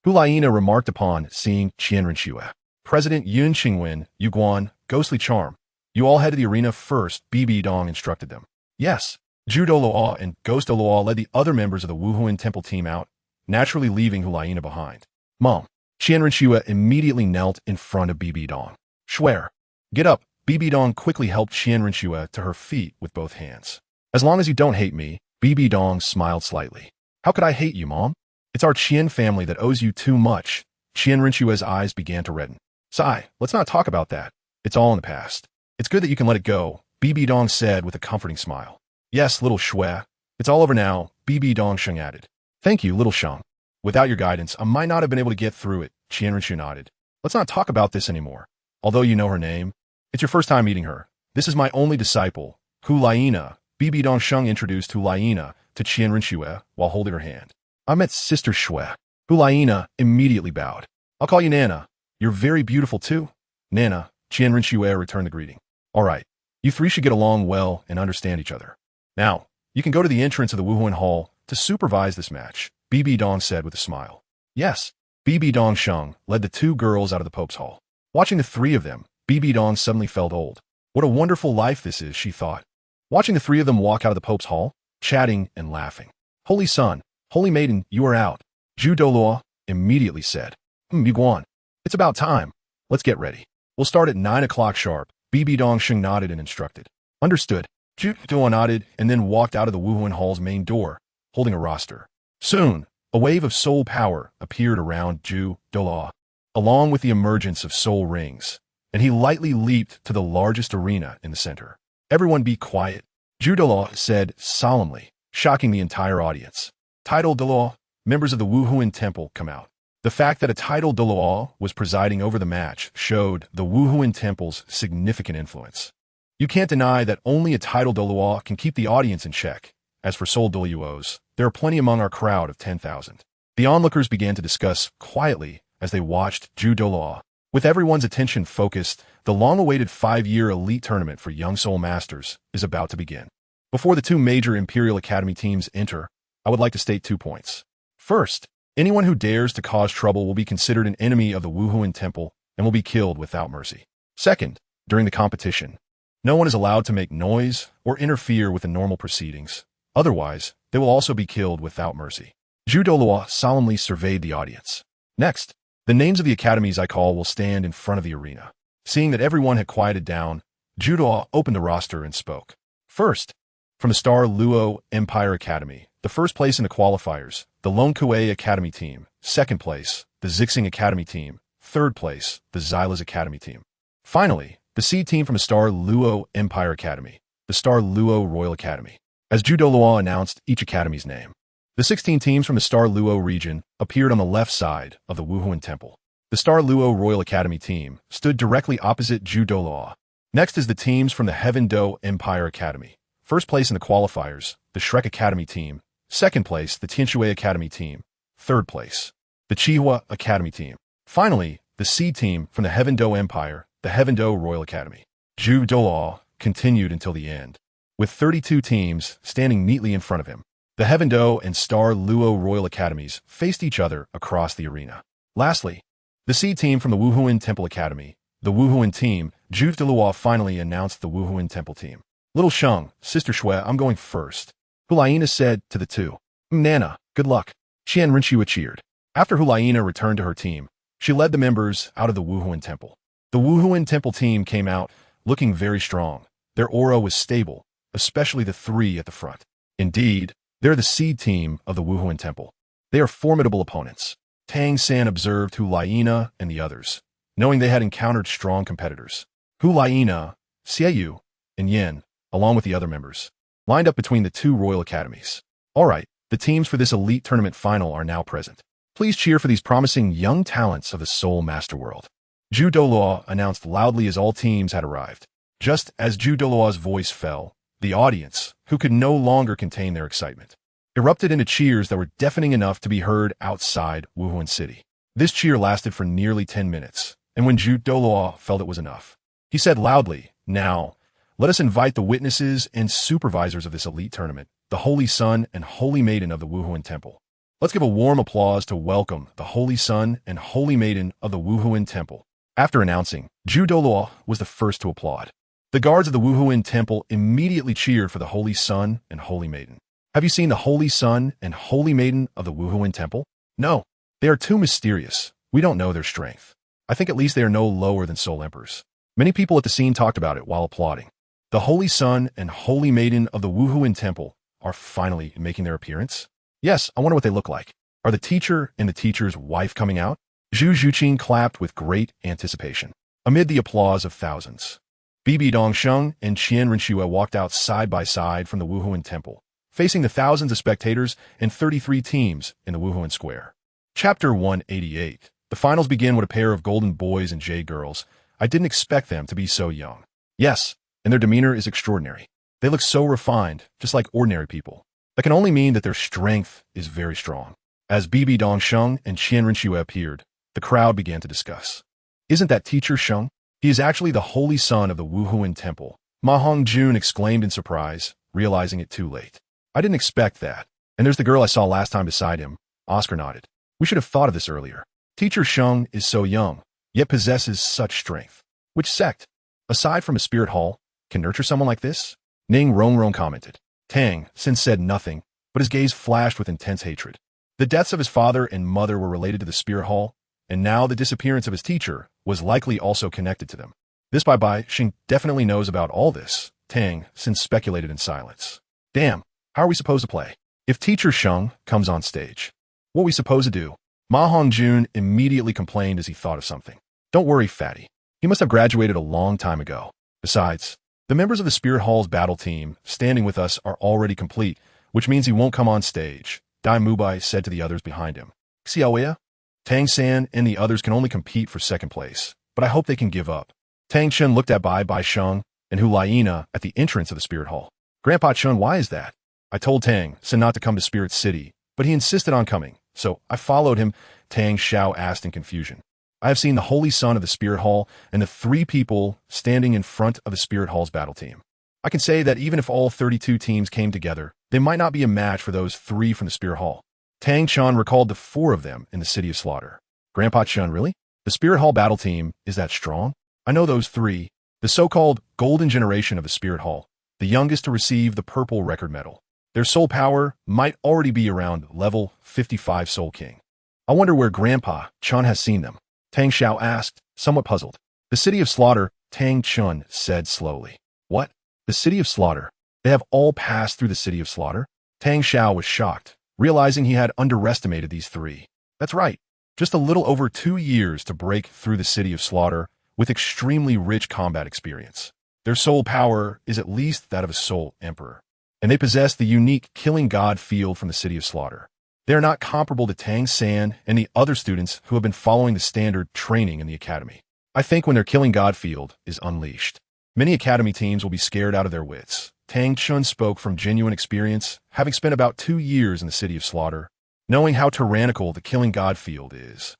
Hulaina remarked upon seeing Renxue. President Yun Qingwen, Yu Guan, ghostly charm. You all head to the arena first, Bibidong instructed them. Yes. Zhu Douluo and Ghost Douluo led the other members of the Wuhuan Temple team out, naturally leaving Hulaina behind. Mom, Renxue immediately knelt in front of Bibidong. Shuer, get up. Bibidong quickly helped Renxue to her feet with both hands. As long as you don't hate me, Bibidong smiled slightly. How could I hate you, Mom? It's our Qian family that owes you too much. Renxue's eyes began to redden. Sai, let's not talk about that. It's all in the past. It's good that you can let it go, Bibidong said with a comforting smile. Yes, little Shui. It's all over now, Bibidong Sheng added. Thank you, little Sheng. Without your guidance, I might not have been able to get through it, Renxue nodded. Let's not talk about this anymore. Although you know her name, it's your first time meeting her. This is my only disciple, Hulaina. BibiSheng introduced Hulaina to Renxue while holding her hand. I met Sister Shue. Hulaina immediately bowed. I'll call you Nana. You're very beautiful too. Nana, Renxue returned the greeting. All right, you three should get along well and understand each other. Now, you can go to the entrance of the Wuhuan Hall to supervise this match, BibiSheng said with a smile. Yes. BibiSheng led the two girls out of the Pope's Hall. Watching the three of them, BibiSheng suddenly felt old. What a wonderful life this is, she thought. Watching the three of them walk out of the Pope's Hall, chatting and laughing. Holy Son, Holy Maiden, you are out, Douluo immediately said. Yuguan, it's about time. Let's get ready. We'll start at 9 o'clock sharp. BibiSheng nodded and instructed. Understood. Douluo nodded and then walked out of the Wuhuan Hall's main door, holding a roster. Soon, a wave of soul power appeared around Douluo, along with the emergence of soul rings, and he lightly leaped to the largest arena in the center. Everyone be quiet, Douluo said solemnly, shocking the entire audience. Title Douluo, members of the Wuhuan Temple come out. The fact that a title Douluo was presiding over the match showed the Wuhuan Temple's significant influence. You can't deny that only a title Douluo can keep the audience in check. As for soul Douluos, there are plenty among our crowd of 10,000. The onlookers began to discuss quietly as they watched Douluo. With everyone's attention focused, the long-awaited 5-year elite tournament for young soul masters is about to begin. Before the two major Imperial Academy teams enter, I would like to state 2 points. First, anyone who dares to cause trouble will be considered an enemy of the Wuhuan Temple and will be killed without mercy. Second, during the competition, no one is allowed to make noise or interfere with the normal proceedings. Otherwise, they will also be killed without mercy. Douluo solemnly surveyed the audience. Next, the names of the academies I call will stand in front of the arena. Seeing that everyone had quieted down, Douluo opened the roster and spoke. First, from the Star Luo Empire Academy, the first place in the qualifiers, the Renxue Academy team. Second place, the Zixing Academy team. Third place, the Xylas Academy team. Finally, the seed team from the Star Luo Empire Academy, the Star Luo Royal Academy. As Douluo announced each academy's name, the 16 teams from the Star Luo region appeared on the left side of the Wuhuan Temple. The Star Luo Royal Academy team stood directly opposite Douluo. Next is the teams from the Heaven Do Empire Academy. First place in the qualifiers, the Shrek Academy team. Second place, the Tianxue Academy team. Third place, the Chihua Academy team. Finally, the seed team from the Heaven Do Empire, the Heaven Do Royal Academy. Douluo continued until the end, with 32 teams standing neatly in front of him. The Heaven Do and Star Luo Royal Academies faced each other across the arena. Lastly, the seed team from the Wuhuan Temple Academy, the Wuhuan team. Douluo finally announced the Wuhuan Temple team. Little Sheng, Sister Shue, I'm going first, Hulaina said to the two. Nana, good luck. Renxue cheered. After Hulaina returned to her team, she led the members out of the Wuhuan Temple. The Wuhuan Temple team came out looking very strong. Their aura was stable, especially the three at the front. Indeed, they're the seed team of the Wuhuan Temple. They are formidable opponents. Tang San observed Hulaina and the others, knowing they had encountered strong competitors. Hulaina, Xiaoyu, and Yin, along with the other members, lined up between the two royal academies. All right, the teams for this elite tournament final are now present. Please cheer for these promising young talents of the Soul Master world. Douluo announced loudly as all teams had arrived. Just as Douluo's voice fell, the audience, who could no longer contain their excitement, erupted into cheers that were deafening enough to be heard outside Wuhuan City. This cheer lasted for nearly 10 minutes, and when Douluo felt it was enough, he said loudly, "Now, let us invite the witnesses and supervisors of this elite tournament, the Holy Son and Holy Maiden of the Wuhuan Temple. Let's give a warm applause to welcome the Holy Son and Holy Maiden of the Wuhuan Temple." After announcing, Douluo was the first to applaud. The guards of the Wuhuan Temple immediately cheered for the Holy Son and Holy Maiden. Have you seen the Holy Son and Holy Maiden of the Wuhuan Temple? No, they are too mysterious. We don't know their strength. I think at least they are no lower than Soul Emperors. Many people at the scene talked about it while applauding. The Holy Son and Holy Maiden of the Wuhuan Temple are finally making their appearance. Yes, I wonder what they look like. Are the teacher and the teacher's wife coming out? Zhu Zhuqin clapped with great anticipation. Amid the applause of thousands, BibiSheng and Renxue walked out side by side from the Wuhuan Temple, facing the thousands of spectators and 33 teams in the Wuhuan Square. Chapter 188. The finals begin with a pair of golden boys and jade girls. I didn't expect them to be so young. Yes, and their demeanor is extraordinary. They look so refined, just like ordinary people. That can only mean that their strength is very strong. As BibiSheng and Renxue appeared, the crowd began to discuss. Isn't that teacher Sheng? He is actually the holy son of the Wuhuan temple. Ma Hongjun exclaimed in surprise, realizing it too late. I didn't expect that. And there's the girl I saw last time beside him. Oscar nodded. We should have thought of this earlier. Teacher Sheng is so young, yet possesses such strength. Which sect, aside from a spirit hall, can nurture someone like this? Ning Rongrong commented. Tang Xin said nothing, but his gaze flashed with intense hatred. The deaths of his father and mother were related to the spirit hall, and now the disappearance of his teacher was likely also connected to them. This BibiSheng definitely knows about all this, Tang Xin speculated in silence. Damn, how are we supposed to play? If teacher Sheng comes on stage, what are we supposed to do? Ma Hongjun immediately complained as he thought of something. Don't worry, fatty. He must have graduated a long time ago. Besides, the members of the Spirit Hall's battle team standing with us are already complete, which means he won't come on stage, Dai Mubai said to the others behind him. Xiaoya? Tang San and the others can only compete for second place, but I hope they can give up. Tang Chen looked at BibiSheng and Hu Liena at the entrance of the Spirit Hall. Grandpa Chen, why is that? I told Tang San not to come to Spirit City, but he insisted on coming, so I followed him, Tang Xiao asked in confusion. I have seen the Holy Son of the Spirit Hall and the 3 people standing in front of the Spirit Hall's battle team. I can say that even if all 32 teams came together, they might not be a match for those 3 from the Spirit Hall. Tang Chen recalled the 4 of them in the City of Slaughter. Grandpa Chen, really? The Spirit Hall battle team is that strong? I know those 3, the so-called golden generation of the Spirit Hall, the youngest to receive the purple record medal. Their soul power might already be around level 55 Soul King. I wonder where Grandpa Chen has seen them. Tang Xiao asked, somewhat puzzled. The City of Slaughter, Tang Chen said slowly. What? The City of Slaughter? They have all passed through the City of Slaughter? Tang Xiao was shocked, realizing he had underestimated these 3. That's right. Just a little over 2 years to break through the City of Slaughter with extremely rich combat experience. Their soul power is at least that of a soul emperor. And they possess the unique killing god field from the City of Slaughter. They are not comparable to Tang San and the other students who have been following the standard training in the academy. I think when their killing god field is unleashed, many academy teams will be scared out of their wits. Tang Chen spoke from genuine experience, having spent about 2 years in the City of Slaughter, knowing how tyrannical the killing god field is.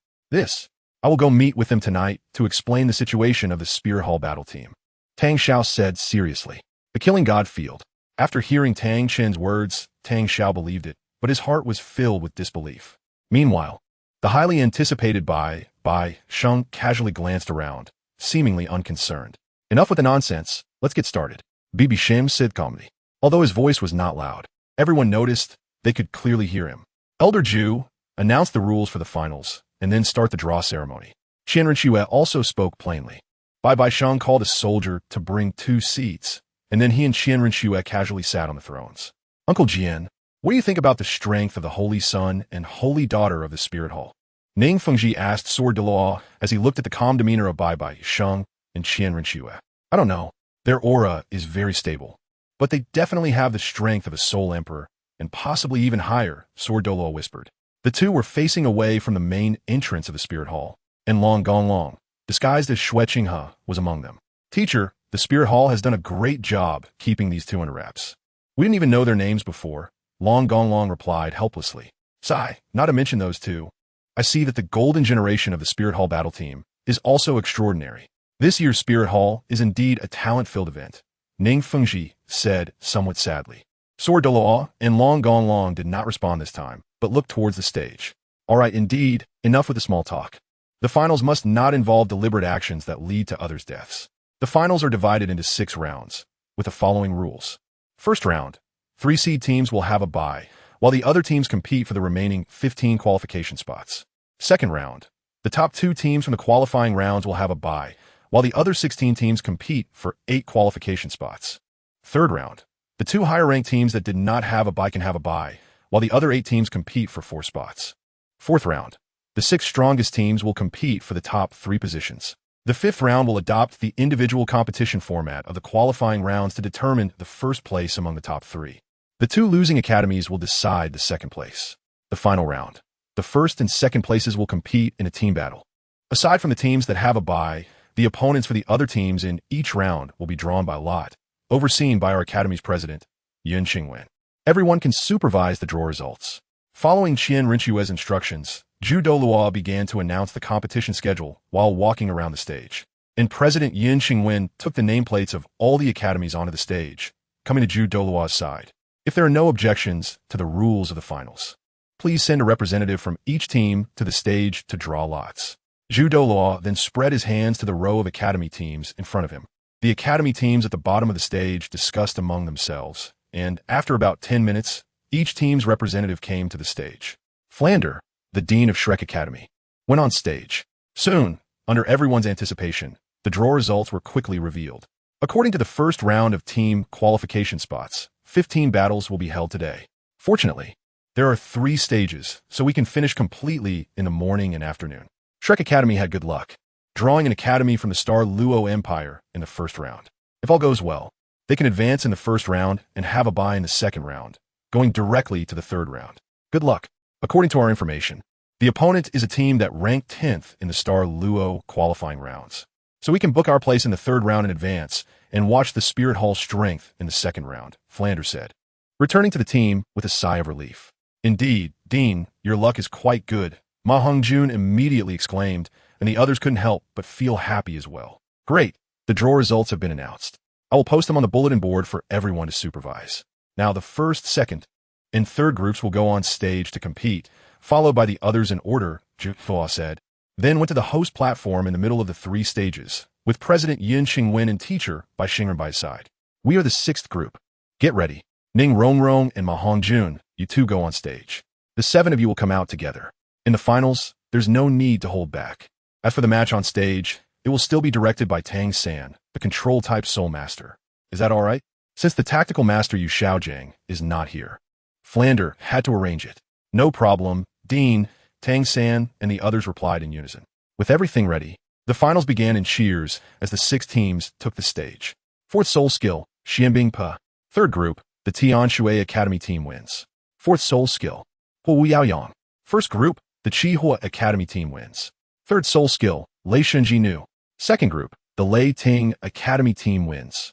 I will go meet with them tonight to explain the situation of the Spirit Hall battle team. Tang Xiao said seriously. The killing god field. After hearing Tang Chen's words, Tang Xiao believed it, but his heart was filled with disbelief. Meanwhile, the highly anticipated BibiSheng casually glanced around, seemingly unconcerned. Enough with the nonsense, let's get started. BibiSheng said calmly. Although his voice was not loud, everyone noticed they could clearly hear him. Elder Ju announced the rules for the finals, and then start the draw ceremony. Renxue also spoke plainly. BibiSheng called a soldier to bring 2 seats, and then he and Renxue casually sat on the thrones. Uncle Jian, what do you think about the strength of the Holy Son and Holy Daughter of the Spirit Hall? Ning Fengji asked Douluo as he looked at the calm demeanor of BibiSheng and Renxue. I don't know. Their aura is very stable, but they definitely have the strength of a soul emperor, and possibly even higher, Douluo whispered. The 2 were facing away from the main entrance of the Spirit Hall, and Long Gonglong, disguised as Xue Qinghe, was among them. Teacher, the Spirit Hall has done a great job keeping these 2 under wraps. We didn't even know their names before, Long Gonglong replied helplessly. Sigh, not to mention those 2. I see that the golden generation of the Spirit Hall battle team is also extraordinary. This year's Spirit Hall is indeed a talent-filled event, Ning Fengji said somewhat sadly. Douluo and Long Gonglong did not respond this time, but looked towards the stage. All right, indeed, enough with the small talk. The finals must not involve deliberate actions that lead to others' deaths. The finals are divided into 6 rounds, with the following rules. First round, 3 seed teams will have a bye, while the other teams compete for the remaining 15 qualification spots. Second round, the top 2 teams from the qualifying rounds will have a bye, while the other 16 teams compete for 8 qualification spots. Third round, the 2 higher-ranked teams that did not have a bye can have a bye, while the other 8 teams compete for 4 spots. Fourth round, the 6 strongest teams will compete for the top 3 positions. The 5th round will adopt the individual competition format of the qualifying rounds to determine the first place among the top 3. The 2 losing academies will decide the second place. The final round. The first and second places will compete in a team battle. Aside from the teams that have a bye, the opponents for the other teams in each round will be drawn by lot, overseen by our academy's president, Yun Qingwen. Everyone can supervise the draw results. Following Renxue's instructions, Douluo began to announce the competition schedule while walking around the stage. And President Yun Qingwen took the nameplates of all the academies onto the stage, coming to Douluo's side. If there are no objections to the rules of the finals, please send a representative from each team to the stage to draw lots. Douluo then spread his hands to the row of academy teams in front of him. The academy teams at the bottom of the stage discussed among themselves, and after about 10 minutes, each team's representative came to the stage. Flander, the dean of Shrek Academy, went on stage. Soon, under everyone's anticipation, the draw results were quickly revealed. According to the first round of team qualification spots, 15 battles will be held today. Fortunately, there are 3 stages, so we can finish completely in the morning and afternoon. Shrek Academy had good luck, drawing an academy from the Douluo Empire in the first round. If all goes well, they can advance in the first round and have a bye in the second round, going directly to the third round. Good luck. According to our information, the opponent is a team that ranked 10th in the Douluo qualifying rounds. So we can book our place in the third round in advance and watch the Spirit Hall strength in the second round, Flander said, returning to the team with a sigh of relief. Indeed, Dean, your luck is quite good, Ma Hongjun immediately exclaimed, and the others couldn't help but feel happy as well. Great, the draw results have been announced. I will post them on the bulletin board for everyone to supervise. Now the first, second, and third groups will go on stage to compete, followed by the others in order, Douluo said, then went to the host platform in the middle of the 3 stages, with President Yun Qingwen and teacher BibiSheng by his side. We are the 6th group. Get ready. Ning Rongrong and Ma Hongjun, you 2 go on stage. The 7 of you will come out together. In the finals, there's no need to hold back. As for the match on stage, it will still be directed by Tang San, the control-type Soul Master. Is that all right? Since the tactical master Yu Xiaojing is not here, Flander had to arrange it. No problem, Dean, Tang San, and the others replied in unison. With everything ready, the finals began in cheers as the 6 teams took the stage. 4th Soul Skill, Xianbing Pa. 3rd group, the Tianxue Academy team wins. 4th Soul Skill, Hu Yaoyang. 1st group, the Qihua Academy team wins. 3rd Soul Skill, Lei Shunji Nu. 2nd group, the Lei Ting Academy team wins.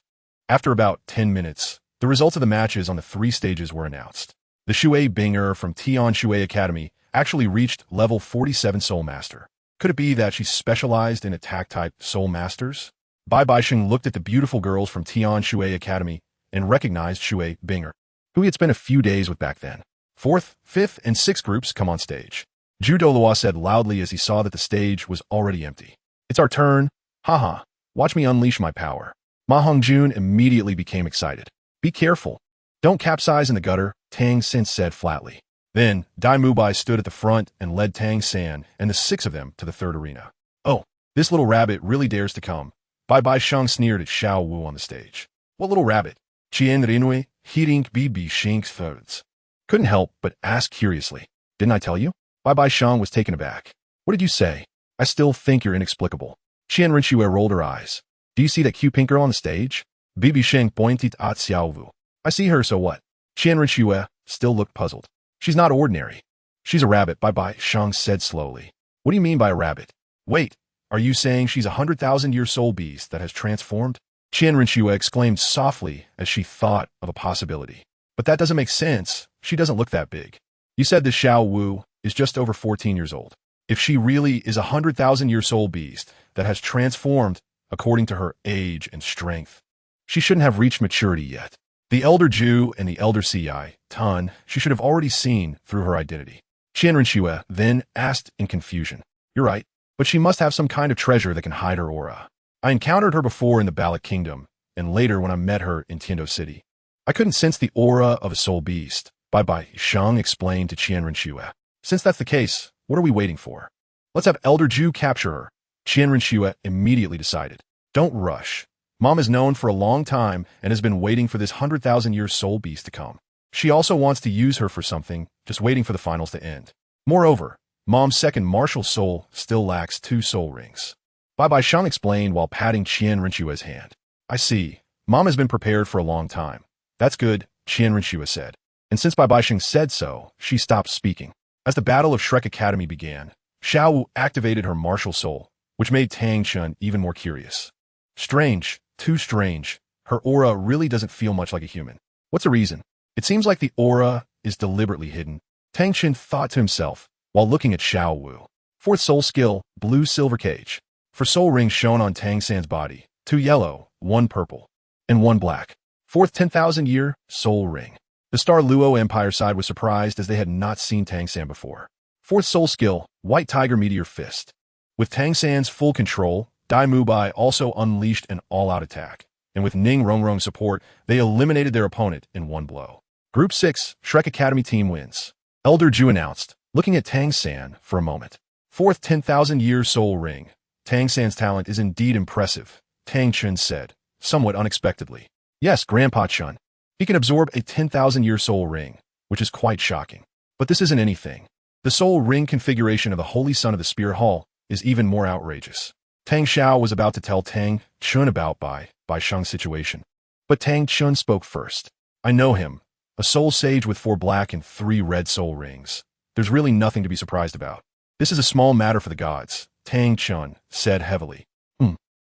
After about 10 minutes, the results of the matches on the 3 stages were announced. The Shui Binger from Tianxue Academy actually reached level 47 Soul Master. Could it be that she specialized in attack-type Soul Masters? BibiSheng looked at the beautiful girls from Tianxue Academy and recognized Shui Binger, who he had spent a few days with back then. 4th, 5th, and 6th groups come on stage. Douluo said loudly as he saw that the stage was already empty. It's our turn. Haha, watch me unleash my power. Ma Hongjun immediately became excited. Be careful. Don't capsize in the gutter, Tang San said flatly. Then, Dai Mubai stood at the front and led Tang San and the 6 of them to the 3rd arena. Oh, this little rabbit really dares to come. BibiSheng sneered at Xiao Wu on the stage. What little rabbit? Qian Renxue, heating BibiSheng's thirds. Couldn't help but ask curiously. Didn't I tell you? BibiSheng was taken aback. What did you say? I still think you're inexplicable. Qian Renxue rolled her eyes. Do you see that cute pink girl on the stage? BibiSheng pointed at Xiao Wu. I see her, so what? Qian Renxue still looked puzzled. She's not ordinary. She's a rabbit, BibiSheng said slowly. What do you mean by a rabbit? Wait, are you saying she's a 100,000-year soul beast that has transformed? Qian Renxue exclaimed softly as she thought of a possibility. But that doesn't make sense. She doesn't look that big. You said this Xiao Wu is just over 14 years old. If she really is a 100,000-year soul beast that has transformed according to her age and strength, she shouldn't have reached maturity yet. The elder Jew and the elder Ci, Tan, she should have already seen through her identity. Qian Renxue then asked in confusion. You're right, but she must have some kind of treasure that can hide her aura. I encountered her before in the Ballot Kingdom, and later when I met her in Tiando City. I couldn't sense the aura of a soul beast, BibiSheng explained to Qian Renxue. Since that's the case, what are we waiting for? Let's have Elder Jew capture her. Qian Renxue immediately decided. Don't rush. Mom is known for a long time and has been waiting for this 100,000-year soul beast to come. She also wants to use her for something, just waiting for the finals to end. Moreover, Mom's second martial soul still lacks 2 soul rings. BibiSheng explained while patting Qian Renxue's hand. I see. Mom has been prepared for a long time. That's good, Qian Renxue said. And since BibiSheng said so, she stopped speaking. As the Battle of Shrek Academy began, Xiao Wu activated her martial soul, which made Tang Chun even more curious. Strange, too strange. Her aura really doesn't feel much like a human. What's the reason? It seems like the aura is deliberately hidden, Tang Chun thought to himself while looking at Xiao Wu. Fourth soul skill, blue silver cage. For soul rings shown on Tang San's body, 2 yellow, 1 purple, and 1 black. Fourth 10,000-year soul ring. The Star Luo Empire side was surprised as they had not seen Tang San before. Fourth soul skill, white tiger meteor fist. With Tang San's full control, Dai Mubai also unleashed an all-out attack, and with Ning Rongrong support, they eliminated their opponent in 1 blow. Group 6, Shrek Academy team wins. Elder Ju announced, looking at Tang San for a moment. Fourth 10,000-year soul ring. Tang San's talent is indeed impressive, Tang Chun said, somewhat unexpectedly. Yes, Grandpa Chun. He can absorb a 10,000-year soul ring, which is quite shocking. But this isn't anything. The soul ring configuration of the Holy Son of the Spirit Hall is even more outrageous. Tang Xiao was about to tell Tang Chun about BibiSheng's situation. But Tang Chun spoke first. I know him. A soul sage with 4 black and 3 red soul rings. There's really nothing to be surprised about. This is a small matter for the gods, Tang Chun said heavily.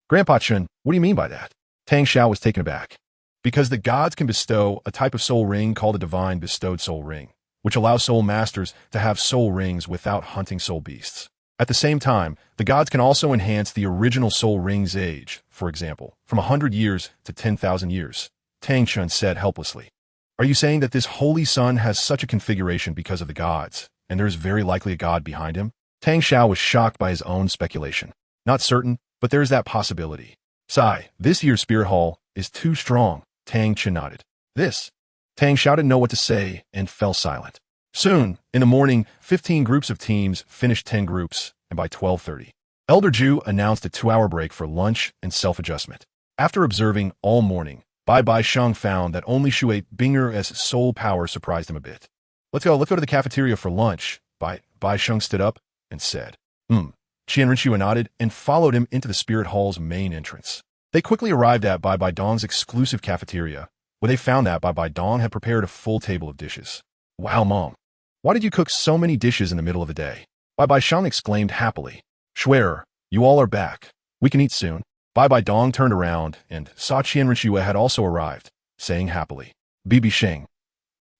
Grandpa Chun, what do you mean by that? Tang Xiao was taken aback. Because the gods can bestow a type of soul ring called a divine bestowed soul ring, which allows soul masters to have soul rings without hunting soul beasts. At the same time, the gods can also enhance the original soul ring's age, for example, from 100 years to 10,000 years, Tang Chun said helplessly. Are you saying that this holy son has such a configuration because of the gods, and there is very likely a god behind him? Tang Xiao was shocked by his own speculation. Not certain, but there is that possibility. Sigh, this year's Spirit Hall is too strong, Tang Chun nodded. This? Tang Xiao didn't know what to say and fell silent. Soon, in the morning, 15 groups of teams finished 10 groups, and by 12:30, Elder Ju announced a 2-hour break for lunch and self-adjustment. After observing all morning, BibiSheng found that only Shui Binger's soul power surprised him a bit. Let's go to the cafeteria for lunch, BibiSheng stood up and said. Renxue nodded and followed him into the Spirit Hall's main entrance. They quickly arrived at BibiDong's exclusive cafeteria, where they found that BibiDong had prepared a full table of dishes. Wow, Mom. Why did you cook so many dishes in the middle of the day? BibiSheng exclaimed happily. Schwerer, you all are back. We can eat soon. BibiDong turned around and saw Renxue had also arrived, saying happily. BibiSheng.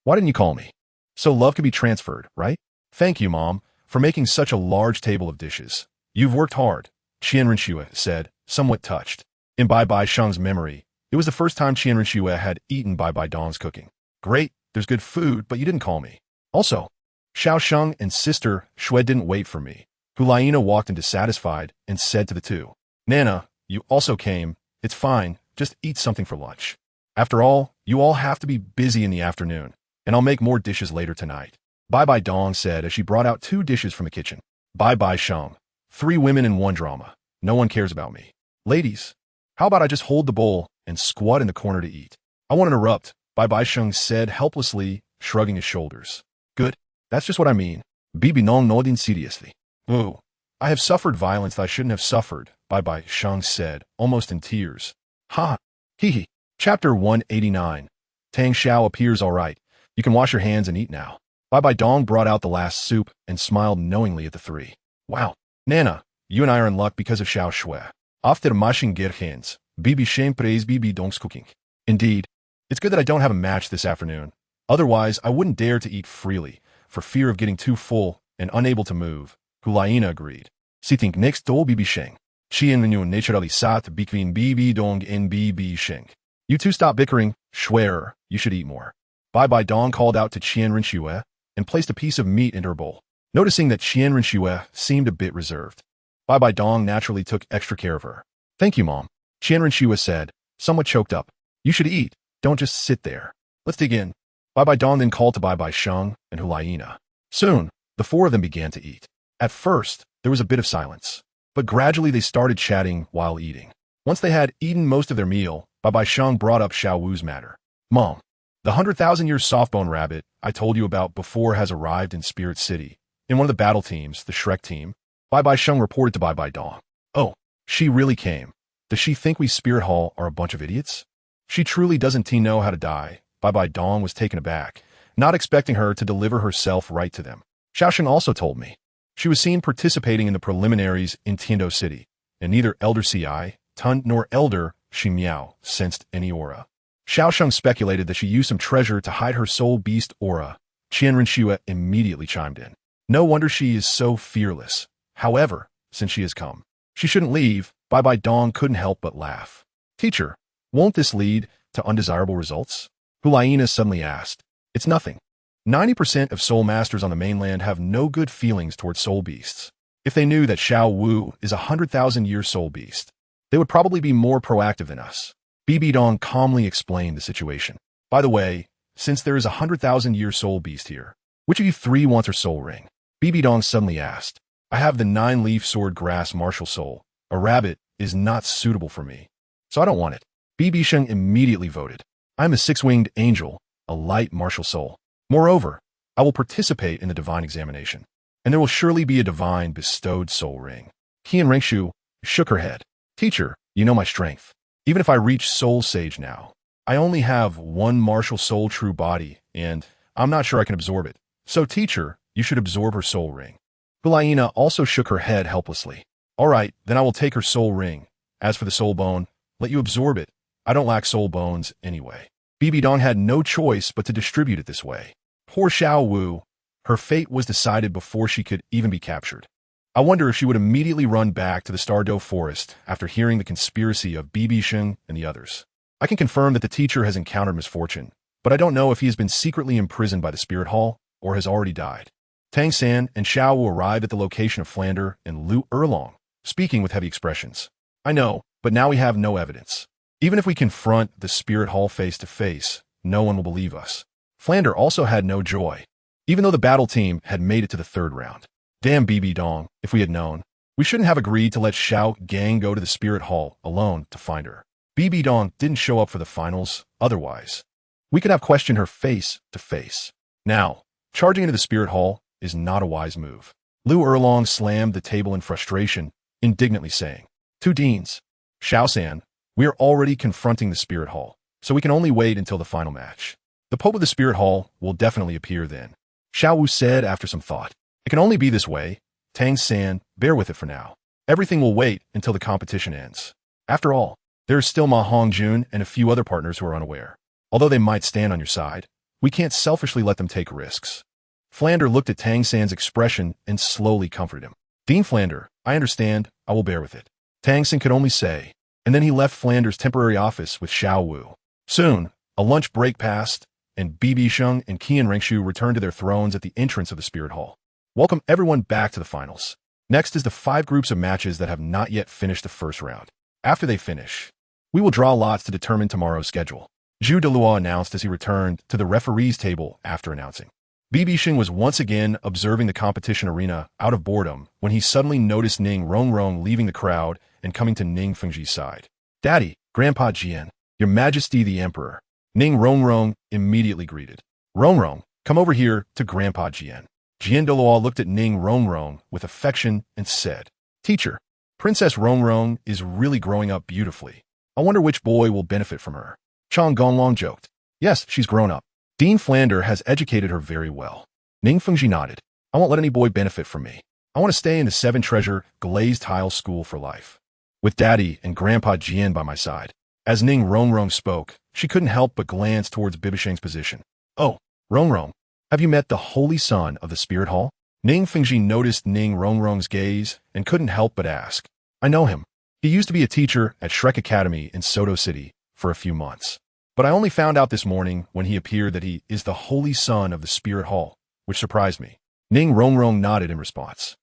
Why didn't you call me? So love can be transferred, right? Thank you, Mom, for making such a large table of dishes. You've worked hard, Renxue said, somewhat touched. In BibiSheng's memory, it was the first time Renxue had eaten BibiDong's cooking. Great, there's good food, but you didn't call me. Also, Xiaosheng and sister Shui didn't wait for me. Hulaina walked in dissatisfied and said to the two, Nana, you also came. It's fine, just eat something for lunch. After all, you all have to be busy in the afternoon, and I'll make more dishes later tonight. BibiDong said as she brought out 2 dishes from the kitchen. BibiSheng. 3 women and 1 drama. No one cares about me. Ladies, how about I just hold the bowl and squat in the corner to eat? I won't interrupt, BibiSheng said helplessly, shrugging his shoulders. Good, that's just what I mean. BibiNong nodded seriously. Ooh, I have suffered violence that I shouldn't have suffered, BibiSheng said, almost in tears. Ha! Hee. Chapter 189. Tang Xiao appears all right. You can wash your hands and eat now. BibiDong brought out the last soup and smiled knowingly at the 3. Wow. Nana, you and I are in luck because of Xiao Shui. After mashing their hands, BibiSheng praised BibiDong's cooking. Indeed, it's good that I don't have a match this afternoon. Otherwise, I wouldn't dare to eat freely, for fear of getting too full and unable to move. Hulaina agreed. Sitting next to BibiSheng. Qian naturally sat between BibiDong and BibiSheng. You two stop bickering, Schwerer, you should eat more. BibiDong called out to Renxue and placed a piece of meat in her bowl. Noticing that Renxue seemed a bit reserved, BibiDong naturally took extra care of her. Thank you, Mom, Renxue said, somewhat choked up. You should eat, don't just sit there. Let's dig in. BibiDong then called to BibiSheng and Hulaina. Soon, the 4 of them began to eat. At first, there was a bit of silence, but gradually they started chatting while eating. Once they had eaten most of their meal, BibiSheng brought up Xiao Wu's matter. Mom, the 100,000-year softbone rabbit I told you about before has arrived in Spirit City. In one of the battle teams, the Shrek team, BibiSheng reported to BibiDong. Oh, she really came. Does she think we Spirit Hall are a bunch of idiots? She truly doesn't know how to die. BibiDong was taken aback, not expecting her to deliver herself right to them. Xiaosheng also told me. She was seen participating in the preliminaries in Tiando City, and neither Elder Ci, Tun, nor Elder Ximiao sensed any aura. Xiaosheng speculated that she used some treasure to hide her soul beast aura. Qian Renxue immediately chimed in. No wonder she is so fearless. However, since she has come, she shouldn't leave. Bye-bye Dong couldn't help but laugh. Teacher, won't this lead to undesirable results? Hulaina suddenly asked. It's nothing. 90% of soul masters on the mainland have no good feelings towards soul beasts. If they knew that Xiao Wu is a 100,000-year soul beast, they would probably be more proactive than us. BibiDong calmly explained the situation. By the way, since there is a 100,000-year soul beast here, which of you three wants her soul ring? BibiDong suddenly asked. I have the 9-leaf sword grass martial soul. A rabbit is not suitable for me, so I don't want it. BibiSheng immediately voted. I am a 6-winged angel, a light martial soul. Moreover, I will participate in the divine examination, and there will surely be a divine bestowed soul ring. Qian Renxue shook her head. Teacher, you know my strength. Even if I reach soul sage now, I only have 1 martial soul true body, and I'm not sure I can absorb it. So teacher, you should absorb her soul ring. Hulaina also shook her head helplessly. All right, then I will take her soul ring. As for the soul bone, let you absorb it. I don't lack soul bones anyway. BibiDong had no choice but to distribute it this way. Poor Xiao Wu. Her fate was decided before she could even be captured. I wonder if she would immediately run back to the Stardow Forest after hearing the conspiracy of BibiSheng and the others. I can confirm that the teacher has encountered misfortune, but I don't know if he has been secretly imprisoned by the Spirit Hall or has already died. Tang San and Xiao Wu arrived at the location of Flander and Lu Erlong, speaking with heavy expressions. I know, but now we have no evidence. Even if we confront the Spirit Hall face to face, no one will believe us. Flander also had no joy, even though the battle team had made it to the 3rd round. Damn BibiDong, if we had known. We shouldn't have agreed to let Xiao Gang go to the Spirit Hall alone to find her. BibiDong didn't show up for the finals, otherwise we could have questioned her face to face. Now, charging into the Spirit Hall is not a wise move. Lu Erlong slammed the table in frustration, indignantly saying, 2 deans. Xiao-san, we are already confronting the Spirit Hall, so we can only wait until the final match. The Pope of the Spirit Hall will definitely appear then. Xiao Wu said after some thought. It can only be this way. Tang San, bear with it for now. Everything will wait until the competition ends. After all, there is still Ma Hongjun and a few other partners who are unaware. Although they might stand on your side, we can't selfishly let them take risks. Flander looked at Tang San's expression and slowly comforted him. Dean Flander, I understand, I will bear with it. Tang San could only say, and then he left Flander's temporary office with Xiao Wu. Soon, a lunch break passed, and BibiSheng and Qian Renxue returned to their thrones at the entrance of the Spirit Hall. Welcome everyone back to the finals. Next is the 5 groups of matches that have not yet finished the 1st round. After they finish, we will draw lots to determine tomorrow's schedule. Douluo announced as he returned to the referee's table after announcing. BibiSheng was once again observing the competition arena out of boredom when he suddenly noticed Ning Rongrong leaving the crowd and coming to Ning Fengji's side. Daddy, Grandpa Jian, Your Majesty the Emperor. Ning Rongrong immediately greeted. Rongrong, come over here to Grandpa Jian. Jian Douluo looked at Ning Rongrong with affection and said, Teacher, Princess Rongrong is really growing up beautifully. I wonder which boy will benefit from her. Chang Gonglong joked. Yes, she's grown up. Dean Flander has educated her very well. Ning Fengji nodded. I won't let any boy benefit from me. I want to stay in the 7 treasure glazed tile school for life, with Daddy and Grandpa Jian by my side. As Ning Rongrong spoke, she couldn't help but glance towards BibiSheng's position. Oh, Rongrong, have you met the Holy Son of the Spirit Hall? Ning Fengji noticed Ning Rongrong's gaze and couldn't help but ask. I know him. He used to be a teacher at Shrek Academy in Soto City for a few months. But I only found out this morning when he appeared that he is the Holy Son of the Spirit Hall, which surprised me. Ning Rongrong nodded in response.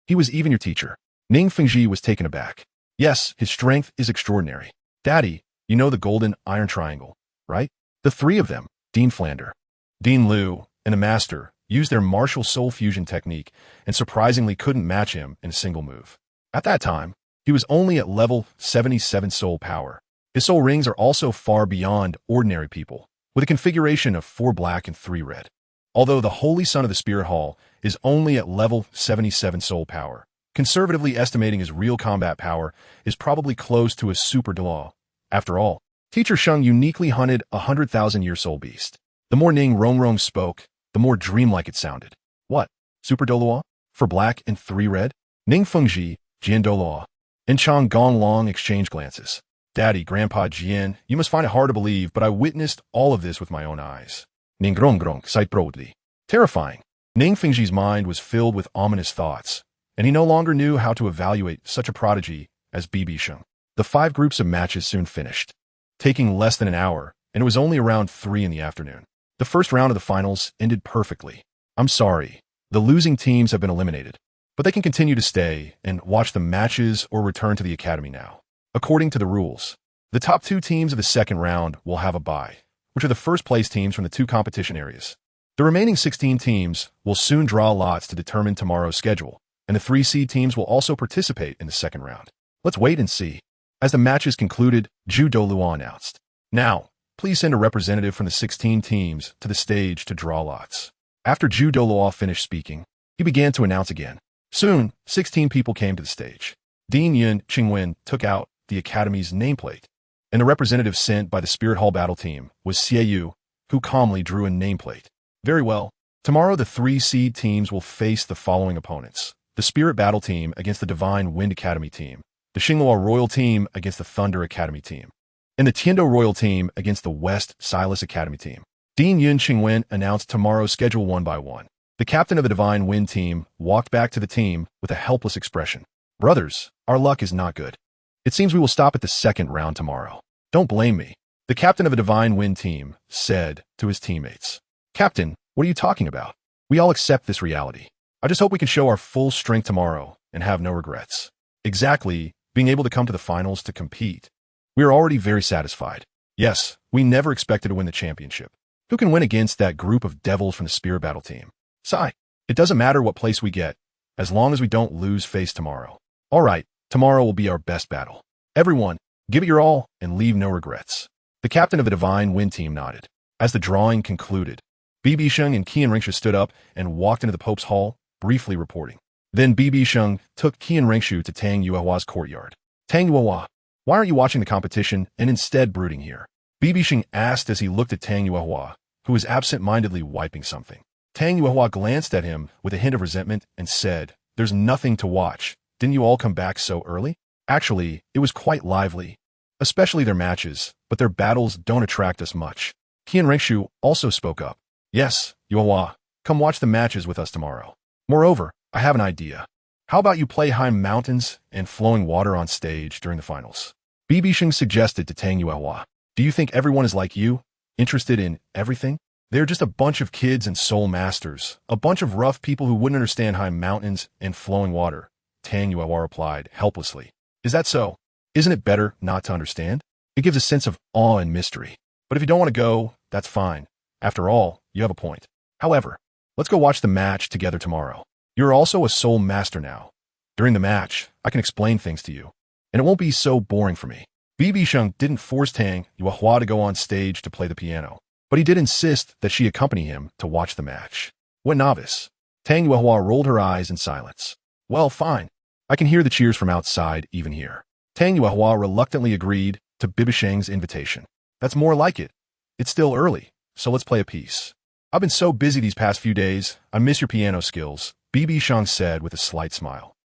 He was even your teacher. Ning Fengji was taken aback. Yes, his strength is extraordinary. Daddy, you know the golden iron triangle, right? The 3 of them, Dean Flander, Dean Lu, and the Master, used their martial soul fusion technique and surprisingly couldn't match him in a single move. At that time, he was only at level 77 soul power. His soul rings are also far beyond ordinary people, with a configuration of 4 black and 3 red. Although the Holy Son of the Spirit Hall is only at level 77 soul power, conservatively estimating his real combat power is probably close to a super Dalu. After all, Teacher Sheng uniquely hunted a 100,000-year soul beast. The more Ning Rongrong spoke, the more dreamlike it sounded. What? Super Douluo? For black and 3 red? Ning Fengji, Jian Douluo. And Chang Gong Long exchanged glances. Daddy, Grandpa Jian, you must find it hard to believe, but I witnessed all of this with my own eyes. Ning Grong Grong, sight broadly. Terrifying. Ning Fengji's mind was filled with ominous thoughts, and he no longer knew how to evaluate such a prodigy as BibiSheng. The 5 groups of matches soon finished, taking less than an hour, and it was only around 3 in the afternoon. The first round of the finals ended perfectly. I'm sorry, the losing teams have been eliminated, but they can continue to stay and watch the matches or return to the academy now. According to the rules, the top 2 teams of the second round will have a bye, which are the first-place teams from the 2 competition areas. The remaining 16 teams will soon draw lots to determine tomorrow's schedule, and the 3 seed teams will also participate in the second round. Let's wait and see. As the matches concluded, Zhu Douluo announced, "Now, please send a representative from the 16 teams to the stage to draw lots." After Zhu Douluo finished speaking, he began to announce again. Soon, 16 people came to the stage. Dean Yun Qingwen took out the academy's nameplate, and the representative sent by the Spirit Hall battle team was Xie Yu, who calmly drew a nameplate. Very well. Tomorrow the 3 seed teams will face the following opponents: the Spirit Battle Team against the Divine Wind Academy team, the Xinghua Royal Team against the Thunder Academy team, and the Tiando Royal Team against the West Silas Academy team. Dean Yun Qingwen announced tomorrow's schedule one by one. The captain of the Divine Wind team walked back to the team with a helpless expression. "Brothers, our luck is not good. It seems we will stop at the second round tomorrow. Don't blame me," the captain of the Divine Wind team said to his teammates. "Captain, what are you talking about? We all accept this reality. I just hope we can show our full strength tomorrow and have no regrets." Exactly, being able to come to the finals to compete. We are already very satisfied. Yes, we never expected to win the championship. Who can win against that group of devils from the Spirit Battle team? Sigh. It doesn't matter what place we get, as long as we don't lose face tomorrow. All right, tomorrow will be our best battle. Everyone, give it your all and leave no regrets. The captain of the Divine Wind team nodded. As the drawing concluded, BibiSheng and Qian Renxue stood up and walked into the Pope's Hall, briefly reporting. Then BibiSheng took Qian Renxue to Tang Yuehua's courtyard. "Tang Yuehua, why aren't you watching the competition and instead brooding here?" BibiSheng asked as he looked at Tang Yuehua, who was absent-mindedly wiping something. Tang Yuehua glanced at him with a hint of resentment and said, "There's nothing to watch. Didn't you all come back so early?" Actually, it was quite lively, especially their matches, but their battles don't attract us much. Qian Renxue also spoke up. "Yes, Yuehua, come watch the matches with us tomorrow. Moreover, I have an idea. How about you play high mountains and flowing water on stage during the finals?" BibiSheng suggested to Tang Yuehua. "Do you think everyone is like you, interested in everything? They're just a bunch of kids and soul masters, a bunch of rough people who wouldn't understand high mountains and flowing water," Tang Yuehua replied helplessly. "Is that so? Isn't it better not to understand? It gives a sense of awe and mystery. But if you don't want to go, that's fine. After all, you have a point. However, let's go watch the match together tomorrow. You're also a soul master now. During the match, I can explain things to you, and it won't be so boring for me." BibiSheng didn't force Tang Yuehua to go on stage to play the piano, but he did insist that she accompany him to watch the match. What novice? Tang Yuehua rolled her eyes in silence. "Well, fine. I can hear the cheers from outside even here." Tang Yuehua reluctantly agreed to BibiSheng's invitation. "That's more like it. It's still early, so let's play a piece. I've been so busy these past few days, I miss your piano skills," BibiSheng said with a slight smile.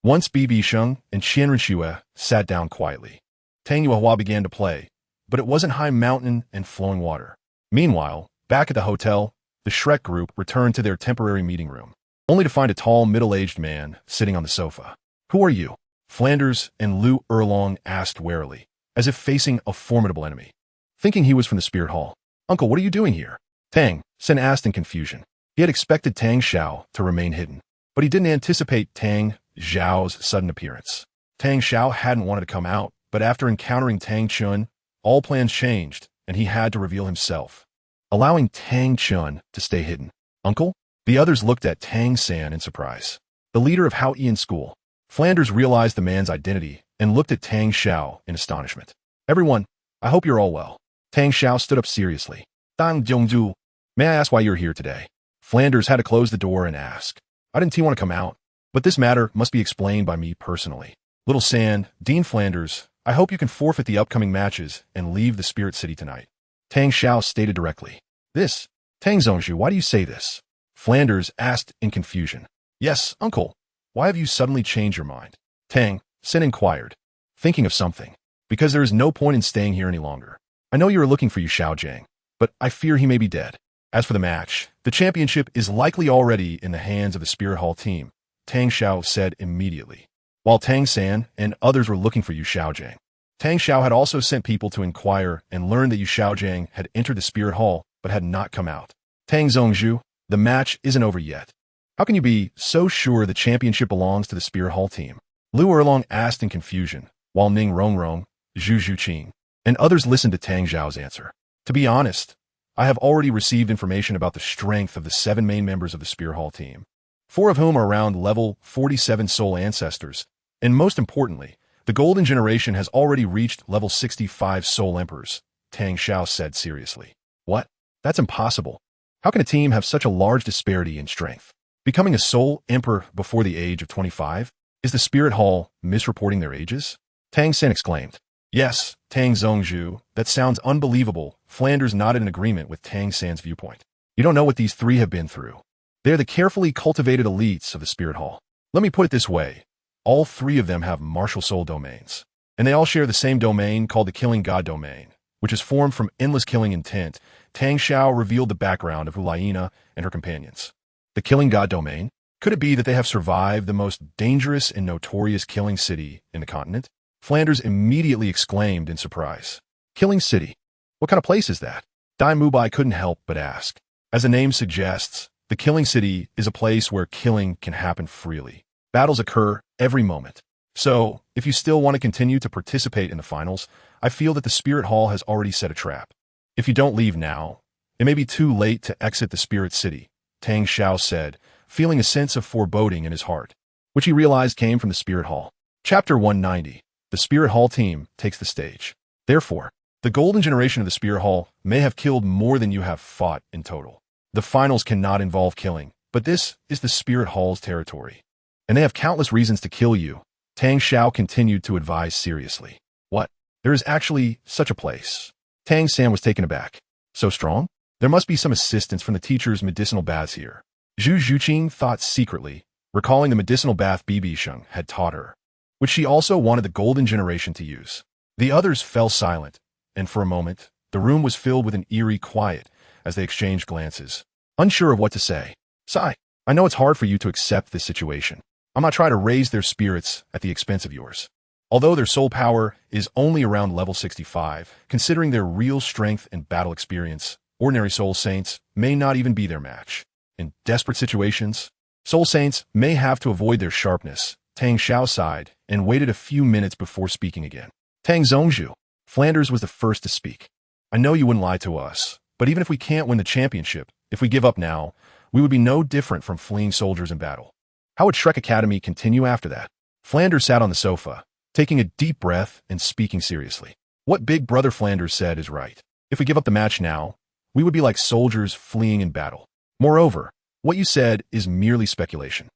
Once BibiSheng and Qian Renxue sat down quietly, Tang Yuehua began to play, but it wasn't high mountain and flowing water. Meanwhile, back at the hotel, the Shrek group returned to their temporary meeting room, only to find a tall, middle-aged man sitting on the sofa. "Who are you?" Flanders and Lu Erlong asked warily, as if facing a formidable enemy. Thinking he was from the Spirit Hall. "Uncle, what are you doing here?" Tang Sen asked in confusion. He had expected Tang Xiao to remain hidden, but he didn't anticipate Tang Zhao's sudden appearance. Tang Xiao hadn't wanted to come out, but after encountering Tang Chun, all plans changed, and he had to reveal himself, allowing Tang Chun to stay hidden. "Uncle?" The others looked at Tang San in surprise. The leader of Hao Ian School. Flanders realized the man's identity and looked at Tang Xiao in astonishment. "Everyone, I hope you're all well." Tang Xiao stood up seriously. "Dang Zhongzhu, may I ask why you're here today?" Flanders had to close the door and ask. "I didn't want to come out, but this matter must be explained by me personally. Little San, Dean Flanders, I hope you can forfeit the upcoming matches and leave the Spirit City tonight." Tang Xiao stated directly. "This? Tang Zhongzhu, why do you say this?" Flanders asked in confusion. Yes, uncle. Why have you suddenly changed your mind? Tang Sin inquired, thinking of something. Because there is no point in staying here any longer. I know you are looking for Yu Xiaojiang, but I fear he may be dead. As for the match, the championship is likely already in the hands of the Spirit Hall team, Tang Xiao said immediately. While Tang San and others were looking for Yu Xiaojiang, Tang Xiao had also sent people to inquire and learn that Yu Xiaojiang had entered the Spirit Hall but had not come out. Tang Zhongzhu, the match isn't over yet. How can you be so sure the championship belongs to the Spirit Hall team? Lu Erlong asked in confusion, while Ning Rongrong, Zhu Zhuqing, and others listened to Tang Zhao's answer. To be honest, I have already received information about the strength of the 7 main members of the Spirit Hall team, 4 of whom are around level 47 soul ancestors, and most importantly, the Golden Generation has already reached level 65 soul emperors, Tang Xiao said seriously. What? That's impossible. How can a team have such a large disparity in strength? Becoming a soul emperor before the age of 25? Is the Spirit Hall misreporting their ages? Tang Sen exclaimed. Yes, Tang Zhongzhu, that sounds unbelievable. Flanders nodded in agreement with Tang San's viewpoint. You don't know what these 3 have been through. They're the carefully cultivated elites of the Spirit Hall. Let me put it this way. All 3 of them have martial soul domains. And they all share the same domain called the Killing God domain, which is formed from endless killing intent. Tang Xiao revealed the background of Hulaina and her companions. The Killing God domain? Could it be that they have survived the most dangerous and notorious killing city in the continent? Flanders immediately exclaimed in surprise. Killing City? What kind of place is that? Dai Mubai couldn't help but ask. As the name suggests, the Killing City is a place where killing can happen freely. Battles occur every moment. So, if you still want to continue to participate in the finals, I feel that the Spirit Hall has already set a trap. If you don't leave now, it may be too late to exit the Spirit City, Tang Xiao said, feeling a sense of foreboding in his heart, which he realized came from the Spirit Hall. Chapter 190. The Spirit Hall team takes the stage. Therefore, the Golden Generation of the Spirit Hall may have killed more than you have fought in total. The finals cannot involve killing, but this is the Spirit Hall's territory. And they have countless reasons to kill you, Tang Xiao continued to advise seriously. What? There is actually such a place. Tang San was taken aback. So strong? There must be some assistance from the teacher's medicinal baths here. Zhu Zhuqing thought secretly, recalling the medicinal bath BibiSheng had taught her, which she also wanted the Golden Generation to use. The others fell silent, and for a moment, the room was filled with an eerie quiet as they exchanged glances, unsure of what to say. Sigh, I know it's hard for you to accept this situation. I'm not trying to raise their spirits at the expense of yours. Although their soul power is only around level 65, considering their real strength and battle experience, ordinary soul saints may not even be their match. In desperate situations, soul saints may have to avoid their sharpness. Tang Xiao sighed and waited a few minutes before speaking again. Tang Zhongzhu. Flanders was the first to speak. I know you wouldn't lie to us, but even if we can't win the championship, if we give up now, we would be no different from fleeing soldiers in battle. How would Shrek Academy continue after that? Flanders sat on the sofa, taking a deep breath and speaking seriously. What Big Brother Flanders said is right. If we give up the match now, we would be like soldiers fleeing in battle. Moreover, what you said is merely speculation.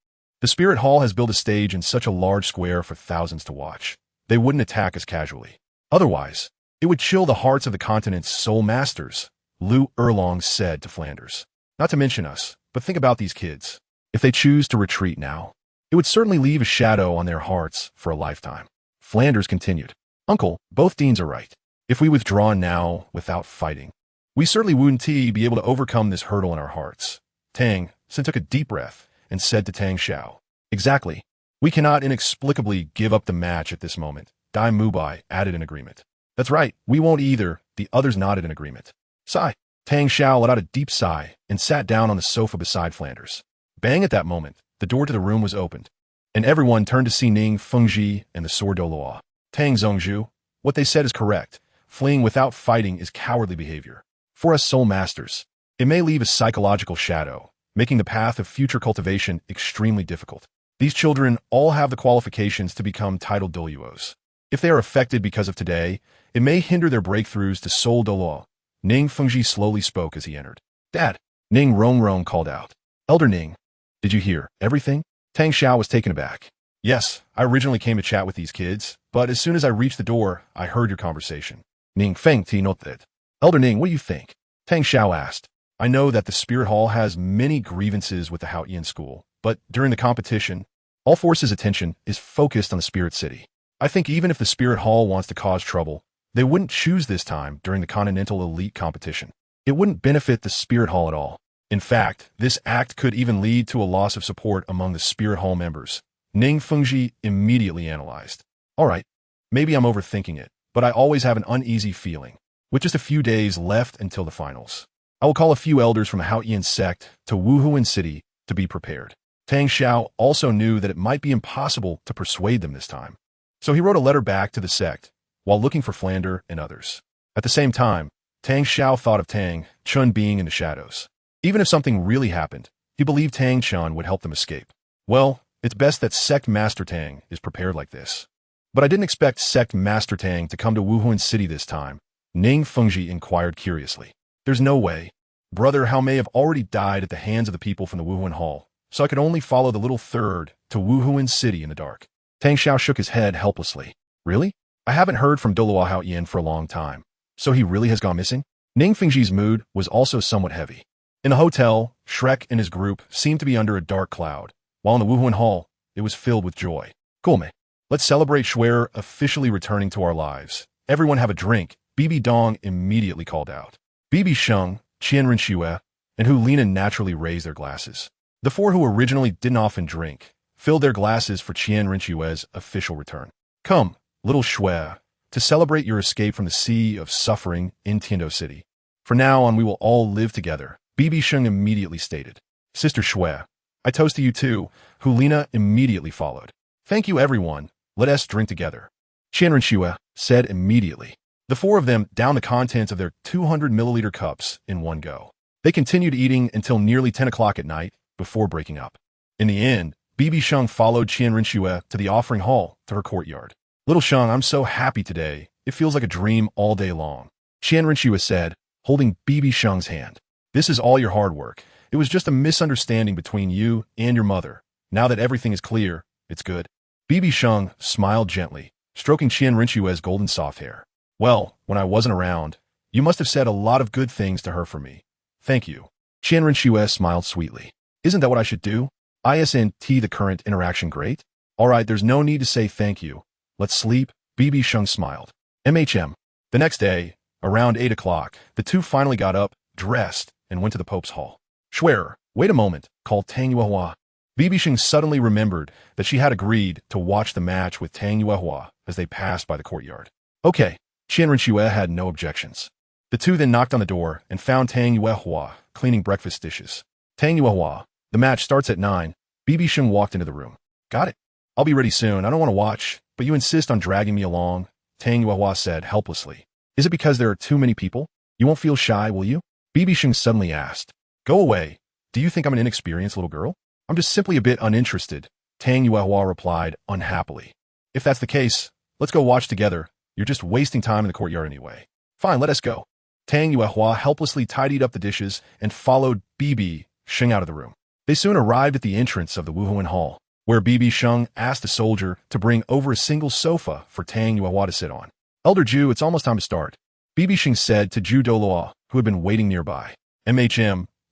The Spirit Hall has built a stage in such a large square for thousands to watch. They wouldn't attack us casually. Otherwise, it would chill the hearts of the continent's soul masters, Lu Erlong said to Flanders. Not to mention us, but think about these kids. If they choose to retreat now, it would certainly leave a shadow on their hearts for a lifetime. Flanders continued. Uncle, both deans are right. If we withdraw now without fighting, we certainly wouldn't be able to overcome this hurdle in our hearts. Tang Sen took a deep breath and said to Tang Xiao, Exactly. We cannot inexplicably give up the match at this moment. Dai Mubai added in agreement. That's right, we won't either, the others nodded in agreement. Sigh. Tang Xiao let out a deep sigh and sat down on the sofa beside Flanders. Bang at that moment, the door to the room was opened, and everyone turned to see Ning Fengji and the sword Douluo. Tang Zhongzhu, what they said is correct. Fleeing without fighting is cowardly behavior. For us soul masters, it may leave a psychological shadow, making the path of future cultivation extremely difficult. These children all have the qualifications to become titled Douluos. If they are affected because of today, it may hinder their breakthroughs to soul Douluo. Ning Fengji slowly spoke as he entered. Dad, Ning Rongrong called out. Elder Ning, did you hear everything? Tang Xiao was taken aback. Yes, I originally came to chat with these kids, but as soon as I reached the door, I heard your conversation. Ning Feng Ti noted. Elder Ning, what do you think? Tang Xiao asked. I know that the Spirit Hall has many grievances with the Haotian school, but during the competition, all forces' attention is focused on the Spirit City. I think even if the Spirit Hall wants to cause trouble, they wouldn't choose this time during the Continental Elite competition. It wouldn't benefit the Spirit Hall at all. In fact, this act could even lead to a loss of support among the Spirit Hall members. Ning Fengji immediately analyzed. All right, maybe I'm overthinking it, but I always have an uneasy feeling. With just a few days left until the finals, I will call a few elders from the Haotian sect to Wuhuan City to be prepared. Tang Xiao also knew that it might be impossible to persuade them this time. So he wrote a letter back to the sect, while looking for Flander and others. At the same time, Tang Xiao thought of Tang Chun being in the shadows. Even if something really happened, he believed Tang Chun would help them escape. Well, it's best that Sect Master Tang is prepared like this. But I didn't expect Sect Master Tang to come to Wuhuan City this time, Ning Fengji inquired curiously. There's no way. Brother Hao may have already died at the hands of the people from the Wuhuan Hall, so I could only follow the little third to Wuhuan City in the dark. Tang Xiao shook his head helplessly. Really? I haven't heard from Douluo Haotian for a long time. So he really has gone missing? Ning Fengji's mood was also somewhat heavy. In the hotel, Shrek and his group seemed to be under a dark cloud, while in the Wuhuan Hall, it was filled with joy. Cool, let's celebrate Schwer officially returning to our lives. Everyone have a drink, Bibi Dong immediately called out. BibiSheng, Renxue, and Hu Lina naturally raised their glasses. The four who originally didn't often drink filled their glasses for Renxue's official return. Come, little Schwer, to celebrate your escape from the sea of suffering in Tiando City. From now on, we will all live together, BibiSheng immediately stated. Sister Schwer, I toast to you too, Hu Lina immediately followed. Thank you, everyone. Let us drink together. Renxue said immediately. The four of them downed the contents of their 200-milliliter cups in one go. They continued eating until nearly 10 o'clock at night before breaking up. In the end, BibiSheng followed Renxue to the offering hall to her courtyard. Little Sheng, I'm so happy today. It feels like a dream all day long. Renxue said, holding BibiSheng's hand. This is all your hard work. It was just a misunderstanding between you and your mother. Now that everything is clear, it's good. BibiSheng smiled gently, stroking Renxue's golden soft hair. Well, when I wasn't around, you must have said a lot of good things to her for me. Thank you. Renxue smiled sweetly. Isn't that what I should do? Isn't the current interaction great? All right, there's no need to say thank you. Let's sleep, BibiSheng smiled. The next day, around 8 o'clock, the two finally got up, dressed, and went to the Pope's hall. Schwerer, wait a moment, called Tang Yuehua. BibiSheng suddenly remembered that she had agreed to watch the match with Tang Yuehua as they passed by the courtyard. Okay, Renxue had no objections. The two then knocked on the door and found Tang Yuehua cleaning breakfast dishes. Tang Yuehua, the match starts at 9. BibiSheng walked into the room. Got it. I'll be ready soon. I don't want to watch, but you insist on dragging me along, Tang Yuehua said helplessly. Is it because there are too many people? You won't feel shy, will you? BibiSheng suddenly asked. Go away. Do you think I'm an inexperienced little girl? I'm just simply a bit uninterested, Tang Yuehua replied unhappily. If that's the case, let's go watch together. You're just wasting time in the courtyard anyway. Fine, let us go. Tang Yuehua helplessly tidied up the dishes and followed BibiSheng out of the room. They soon arrived at the entrance of the Wuhuan Hall, where BibiSheng asked a soldier to bring over a single sofa for Tang Yuehua to sit on. Elder Ju, it's almost time to start, BibiSheng said to Ju Douluo, who had been waiting nearby.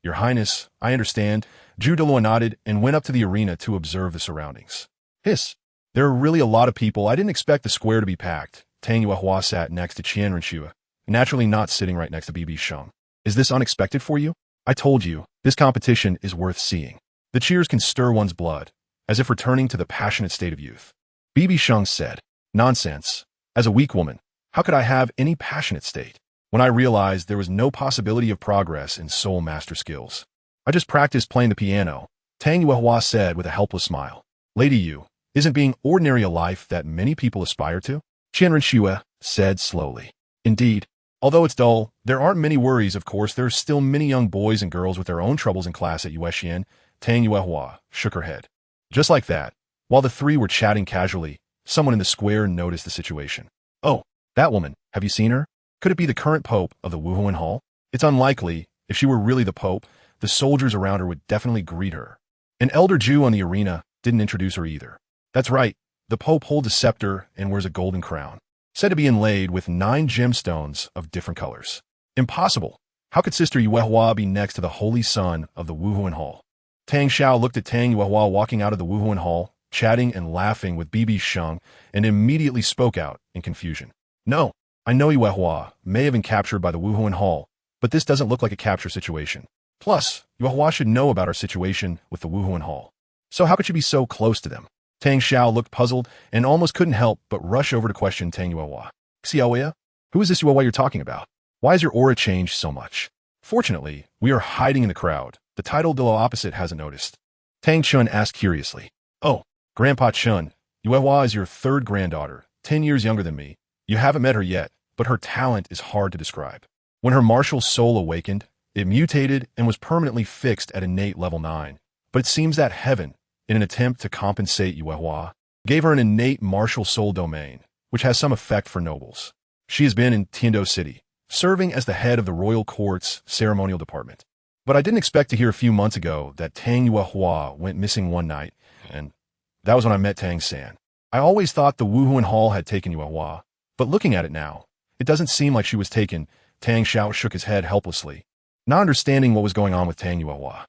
Your Highness, I understand. Ju Douluo nodded and went up to the arena to observe the surroundings. Hiss. There are really a lot of people. I didn't expect the square to be packed. Tang Yuehua sat next to Renxue, naturally not sitting right next to BibiSheng. Is this unexpected for you? I told you, this competition is worth seeing. The cheers can stir one's blood, as if returning to the passionate state of youth. BibiSheng said, Nonsense. As a weak woman, how could I have any passionate state? When I realized there was no possibility of progress in soul master skills, I just practiced playing the piano, Tang Yuehua said with a helpless smile. Lady Yu, isn't being ordinary a life that many people aspire to? Renxue said slowly. Indeed. Although it's dull, there aren't many worries, of course. There are still many young boys and girls with their own troubles in class at Yuexian. Tang Yuehua shook her head. Just like that, while the three were chatting casually, someone in the square noticed the situation. Oh, that woman, have you seen her? Could it be the current pope of the Wuhuan Hall? It's unlikely. If she were really the pope, the soldiers around her would definitely greet her. An elder Jew on the arena didn't introduce her either. That's right, the pope holds a scepter and wears a golden crown, said to be inlaid with 9 gemstones of different colors. Impossible. How could Sister Yuehua be next to the holy son of the Wuhuan Hall? Tang Xiao looked at Tang Yuehua walking out of the Wuhuan Hall, chatting and laughing with BibiSheng, and immediately spoke out in confusion. No, I know Yuehua may have been captured by the Wuhuan Hall, but this doesn't look like a capture situation. Plus, Yuehua should know about our situation with the Wuhuan Hall. So how could she be so close to them? Tang Xiao looked puzzled and almost couldn't help but rush over to question Tang Yuehua. Xiaoya? Who is this Yuehua you're talking about? Why has your aura changed so much? Fortunately, we are hiding in the crowd. The title Douluo opposite hasn't noticed. Tang Chun asked curiously. Oh, Grandpa Chun, Yuehua is your third granddaughter, 10 years younger than me. You haven't met her yet, but her talent is hard to describe. When her martial soul awakened, it mutated and was permanently fixed at innate level 9. But it seems that heaven, in an attempt to compensate Yuehua, gave her an innate martial soul domain, which has some effect for nobles. She has been in Tiando City, serving as the head of the royal court's ceremonial department. But I didn't expect to hear a few months ago that Tang Yuehua went missing one night, and that was when I met Tang San. I always thought the Wuhuan Hall had taken Yuehua, but looking at it now, it doesn't seem like she was taken. Tang Xiao shook his head helplessly, not understanding what was going on with Tang Yuehua.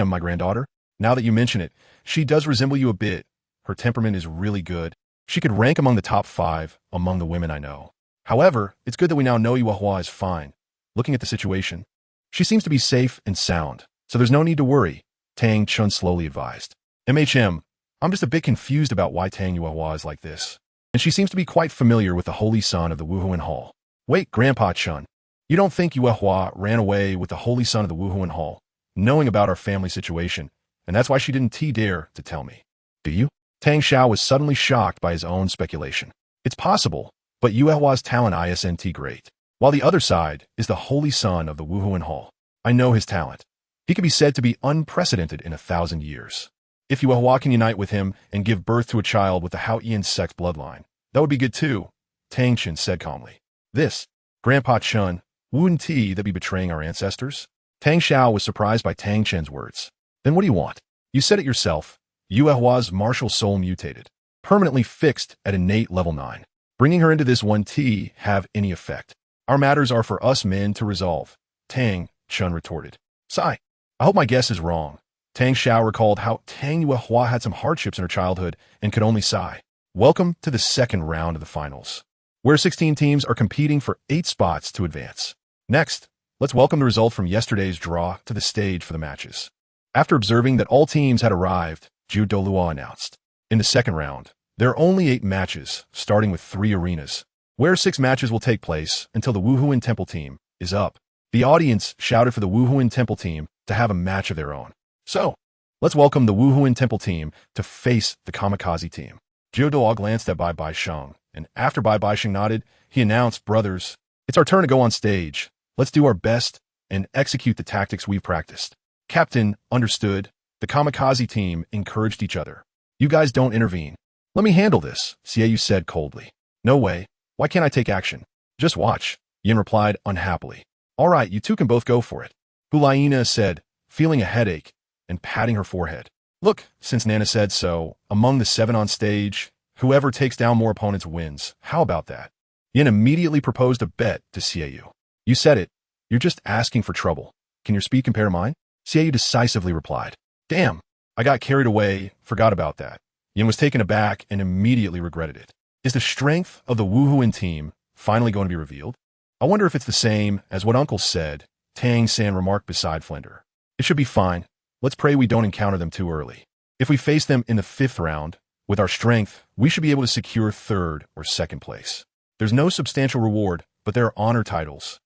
My granddaughter, now that you mention it, she does resemble you a bit. Her temperament is really good. She could rank among the top 5 among the women I know. However, it's good that we now know Yuehua is fine. Looking at the situation, she seems to be safe and sound, so there's no need to worry, Tang Chun slowly advised. I'm just a bit confused about why Tang Yuehua is like this. And she seems to be quite familiar with the holy son of the Wuhuan Hall. Wait, Grandpa Chun, you don't think Yuehua ran away with the holy son of the Wuhuan Hall, knowing about our family situation, and that's why she didn't dare to tell me? Do you? Tang Xiao was suddenly shocked by his own speculation. It's possible, but Yuehua's talent isn't great. While the other side is the holy son of the Wuhuan Hall. I know his talent. He can be said to be unprecedented in 1,000 years. If Yuehua can unite with him and give birth to a child with the Haoyan sect bloodline, that would be good too, Tang Chun said calmly. This, Grandpa Chun, wouldn't that be betraying our ancestors? Tang Xiao was surprised by Tang Chen's words. Then what do you want? You said it yourself. Yuehua's martial soul mutated, permanently fixed at innate level 9. Bringing her into this 1T have any effect? Our matters are for us men to resolve, Tang Chun retorted. Sigh. I hope my guess is wrong. Tang Xiao recalled how Tang Yuehua had some hardships in her childhood and could only sigh. Welcome to the second round of the finals, where 16 teams are competing for 8 spots to advance. Next, let's welcome the result from yesterday's draw to the stage for the matches. After observing that all teams had arrived, Douluo announced. In the second round, there are only 8 matches, starting with 3 arenas, where 6 matches will take place until the Wuhuan Temple team is up. The audience shouted for the Wuhuan Temple team to have a match of their own. So, let's welcome the Wuhuan Temple team to face the Kamikaze team. Douluo glanced at BibiSheng, and after BibiSheng nodded, he announced, Brothers, it's our turn to go on stage. Let's do our best and execute the tactics we've practiced. Captain understood. The Kamikaze team encouraged each other. You guys don't intervene. Let me handle this, Xiaoyu said coldly. No way. Why can't I take action? Just watch, Yin replied unhappily. All right, you two can both go for it, Hulaina said, feeling a headache and patting her forehead. Look, since Nana said so, among the 7 on stage, whoever takes down more opponents wins. How about that? Yin immediately proposed a bet to Xiaoyu. You said it. You're just asking for trouble. Can your speed compare to mine? Xiaoyu decisively replied. Damn, I got carried away, forgot about that. Yin was taken aback and immediately regretted it. Is the strength of the Wuhuan team finally going to be revealed? I wonder if it's the same as what Uncle said, Tang San remarked beside Flender. It should be fine. Let's pray we don't encounter them too early. If we face them in the 5th round, with our strength, we should be able to secure 3rd or 2nd place. There's no substantial reward, but there are honor titles,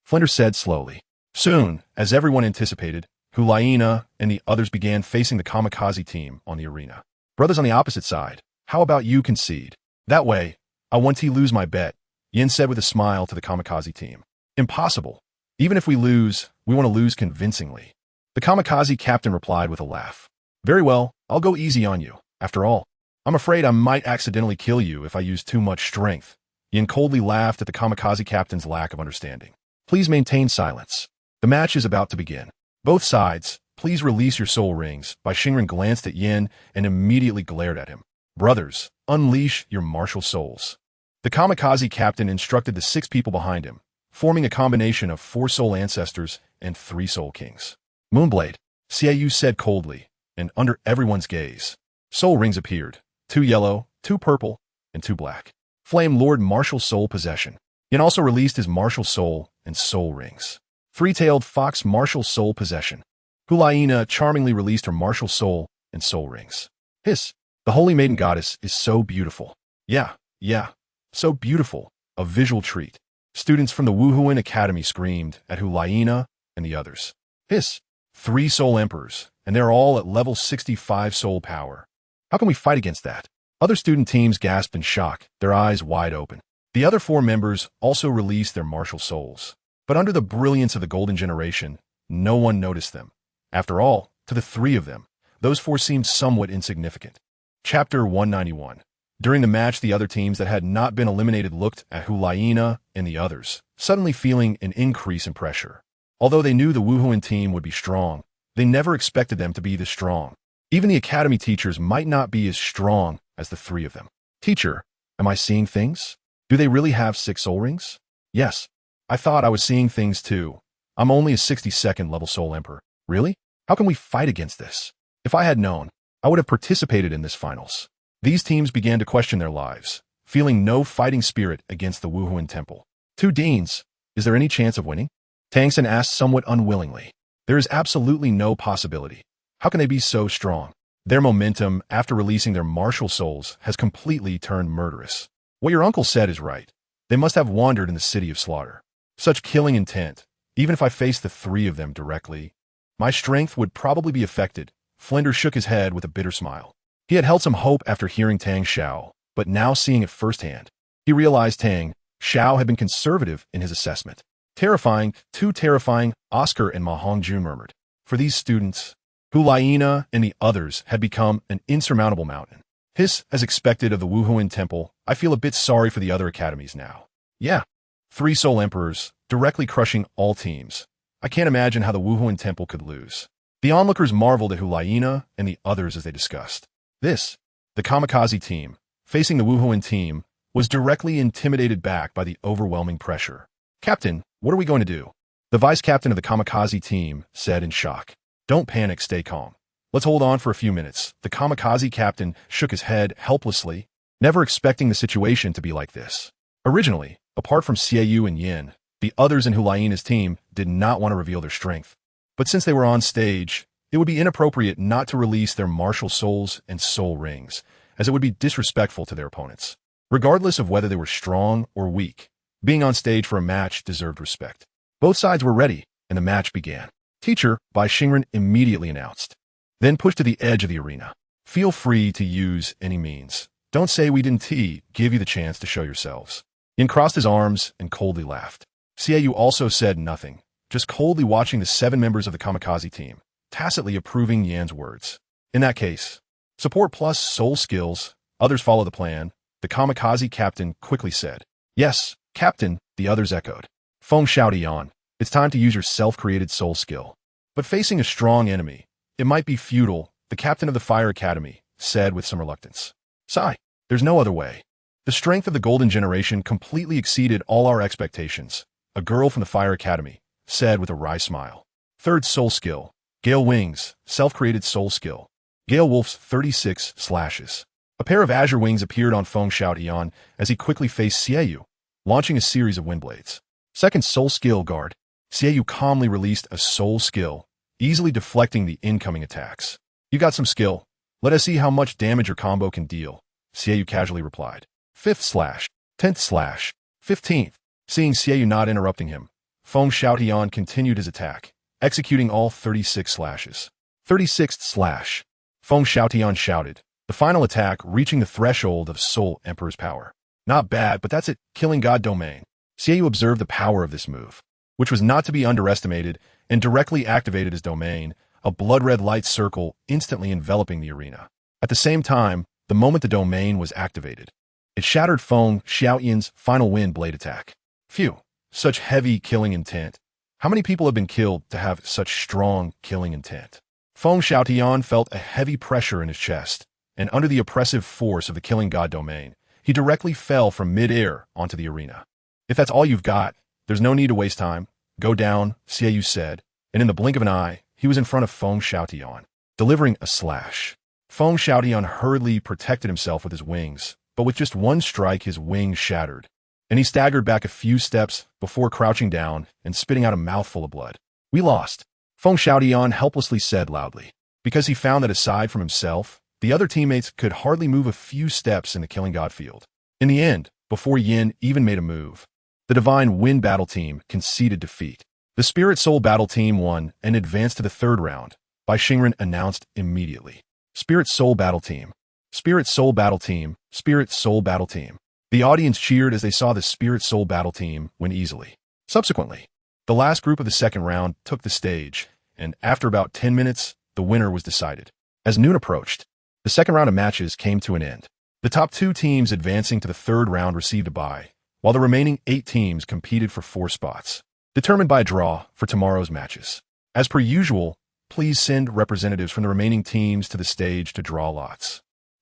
Flender said slowly. Soon, as everyone anticipated, Hulaina and the others began facing the Kamikaze team on the arena. Brothers on the opposite side, how about you concede? That way, I want to lose my bet, Yin said with a smile to the Kamikaze team. Impossible. Even if we lose, we want to lose convincingly. The Kamikaze captain replied with a laugh. Very well, I'll go easy on you. After all, I'm afraid I might accidentally kill you if I use too much strength. Yin coldly laughed at the Kamikaze captain's lack of understanding. Please maintain silence. The match is about to begin. Both sides, please release your soul rings. Shingren glanced at Yin and immediately glared at him. Brothers, unleash your martial souls. The Kamikaze captain instructed the 6 people behind him, forming a combination of 4 soul ancestors and 3 soul kings. Moonblade, Xiaoyu said coldly, and under everyone's gaze, soul rings appeared, 2 yellow, 2 purple, and 2 black. Flame Lord Martial Soul Possession. Yin also released his Martial Soul and Soul Rings. Three-Tailed Fox Martial Soul Possession. Hulaina charmingly released her Martial Soul and Soul Rings. Hiss, the Holy Maiden Goddess is so beautiful. Yeah, so beautiful. A visual treat. Students from the Wuhuan Academy screamed at Hulaina and the others. Hiss, 3 Soul Emperors, and they're all at level 65 soul power. How can we fight against that? Other student teams gasped in shock, their eyes wide open. The other 4 members also released their martial souls. But under the brilliance of the Golden Generation, no one noticed them. After all, to the 3 of them, those 4 seemed somewhat insignificant. Chapter 191. During the match, the other teams that had not been eliminated looked at Hulaina and the others, suddenly feeling an increase in pressure. Although they knew the Wuhuan team would be strong, they never expected them to be this strong. Even the academy teachers might not be as strong as the 3 of them. Teacher, am I seeing things? Do they really have 6 soul rings? Yes. I thought I was seeing things too. I'm only a 62nd level soul emperor. Really? How can we fight against this? If I had known, I would have participated in this finals. These teams began to question their lives, feeling no fighting spirit against the Wuhuan temple. 2 deans, is there any chance of winning? Tangsen asked somewhat unwillingly. There is absolutely no possibility. How can they be so strong? Their momentum after releasing their martial souls has completely turned murderous. What your uncle said is right. They must have wandered in the city of slaughter. Such killing intent, even if I faced the 3 of them directly, my strength would probably be affected. Flinders shook his head with a bitter smile. He had held some hope after hearing Tang Xiao, but now seeing it firsthand, he realized Tang Xiao had been conservative in his assessment. Terrifying, too terrifying, Oscar and Ma Hongjun murmured. For these students, Hulaina and the others had become an insurmountable mountain. Hiss, as expected of the Wuhuan temple, I feel a bit sorry for the other academies now. Yeah, 3 soul emperors, directly crushing all teams. I can't imagine how the Wuhuan temple could lose. The onlookers marveled at Hulaina and the others as they discussed. This, the kamikaze team, facing the Wuhuan team, was directly intimidated back by the overwhelming pressure. Captain, what are we going to do? The vice captain of the kamikaze team said in shock. Don't panic, stay calm. Let's hold on for a few minutes. The kamikaze captain shook his head helplessly, never expecting the situation to be like this. Originally, apart from Xiaoyu and Yin, the others in Hulaina's team did not want to reveal their strength. But since they were on stage, it would be inappropriate not to release their martial souls and soul rings, as it would be disrespectful to their opponents. Regardless of whether they were strong or weak, being on stage for a match deserved respect. Both sides were ready, and the match began. Teacher, BibiSheng immediately announced. Then pushed to the edge of the arena. Feel free to use any means. Don't say we didn't give you the chance to show yourselves. Yin crossed his arms and coldly laughed. Xiaoyu also said nothing, just coldly watching the 7 members of the kamikaze team, tacitly approving Yan's words. In that case, support plus soul skills, others follow the plan, the kamikaze captain quickly said. Yes, captain, the others echoed. Feng shouted Yan, it's time to use your self-created soul skill. But facing a strong enemy, it might be futile, the captain of the Fire Academy said with some reluctance. Sigh, there's no other way. The strength of the Golden Generation completely exceeded all our expectations, a girl from the Fire Academy said with a wry smile. Third soul skill, Gale Wings, self-created soul skill. Gale Wolf's 36 slashes. A pair of azure wings appeared on Feng Xiaotian as he quickly faced Xiaoyu, launching a series of wind blades. Second soul skill guard. Xiaoyu calmly released a soul skill, easily deflecting the incoming attacks. You got some skill. Let us see how much damage your combo can deal, Xiaoyu casually replied. 5th slash, 10th slash, 15th. Seeing Xiaoyu not interrupting him, Feng Xiaotian continued his attack, executing all 36 slashes. 36th slash. Feng Xiaotian shouted, the final attack reaching the threshold of Soul Emperor's power. Not bad, but that's it, killing God Domain. Xiaoyu observed the power of this move, which was not to be underestimated, and directly activated his domain, a blood-red light circle instantly enveloping the arena. At the same time, the moment the domain was activated, it shattered Feng Xiaotian's final wind blade attack. Phew, such heavy killing intent. How many people have been killed to have such strong killing intent? Feng Xiaotian felt a heavy pressure in his chest, and under the oppressive force of the killing god domain, he directly fell from mid-air onto the arena. If that's all you've got, There's no need to waste time. Go down, Xiaoyu said, and in the blink of an eye, he was in front of Feng Xiaotian, delivering a slash. Feng Xiaotian hurriedly protected himself with his wings, but with just one strike his wings shattered, and he staggered back a few steps before crouching down and spitting out a mouthful of blood. We lost, Feng Xiaotian helplessly said loudly, because he found that aside from himself, the other teammates could hardly move a few steps in the Killing God field. In the end, before Yin even made a move, the Divine Wind Battle Team conceded defeat. The Spirit Soul Battle Team won and advanced to the third round, BibiSheng announced immediately. Spirit Soul Battle Team. Spirit Soul Battle Team. Spirit Soul Battle Team. The audience cheered as they saw the Spirit Soul Battle Team win easily. Subsequently, the last group of the second round took the stage, and after about 10 minutes, the winner was decided. As noon approached, the second round of matches came to an end. The top 2 teams advancing to the third round received a bye, while the remaining 8 teams competed for 4 spots, determined by a draw for tomorrow's matches. As per usual, please send representatives from the remaining teams to the stage to draw lots,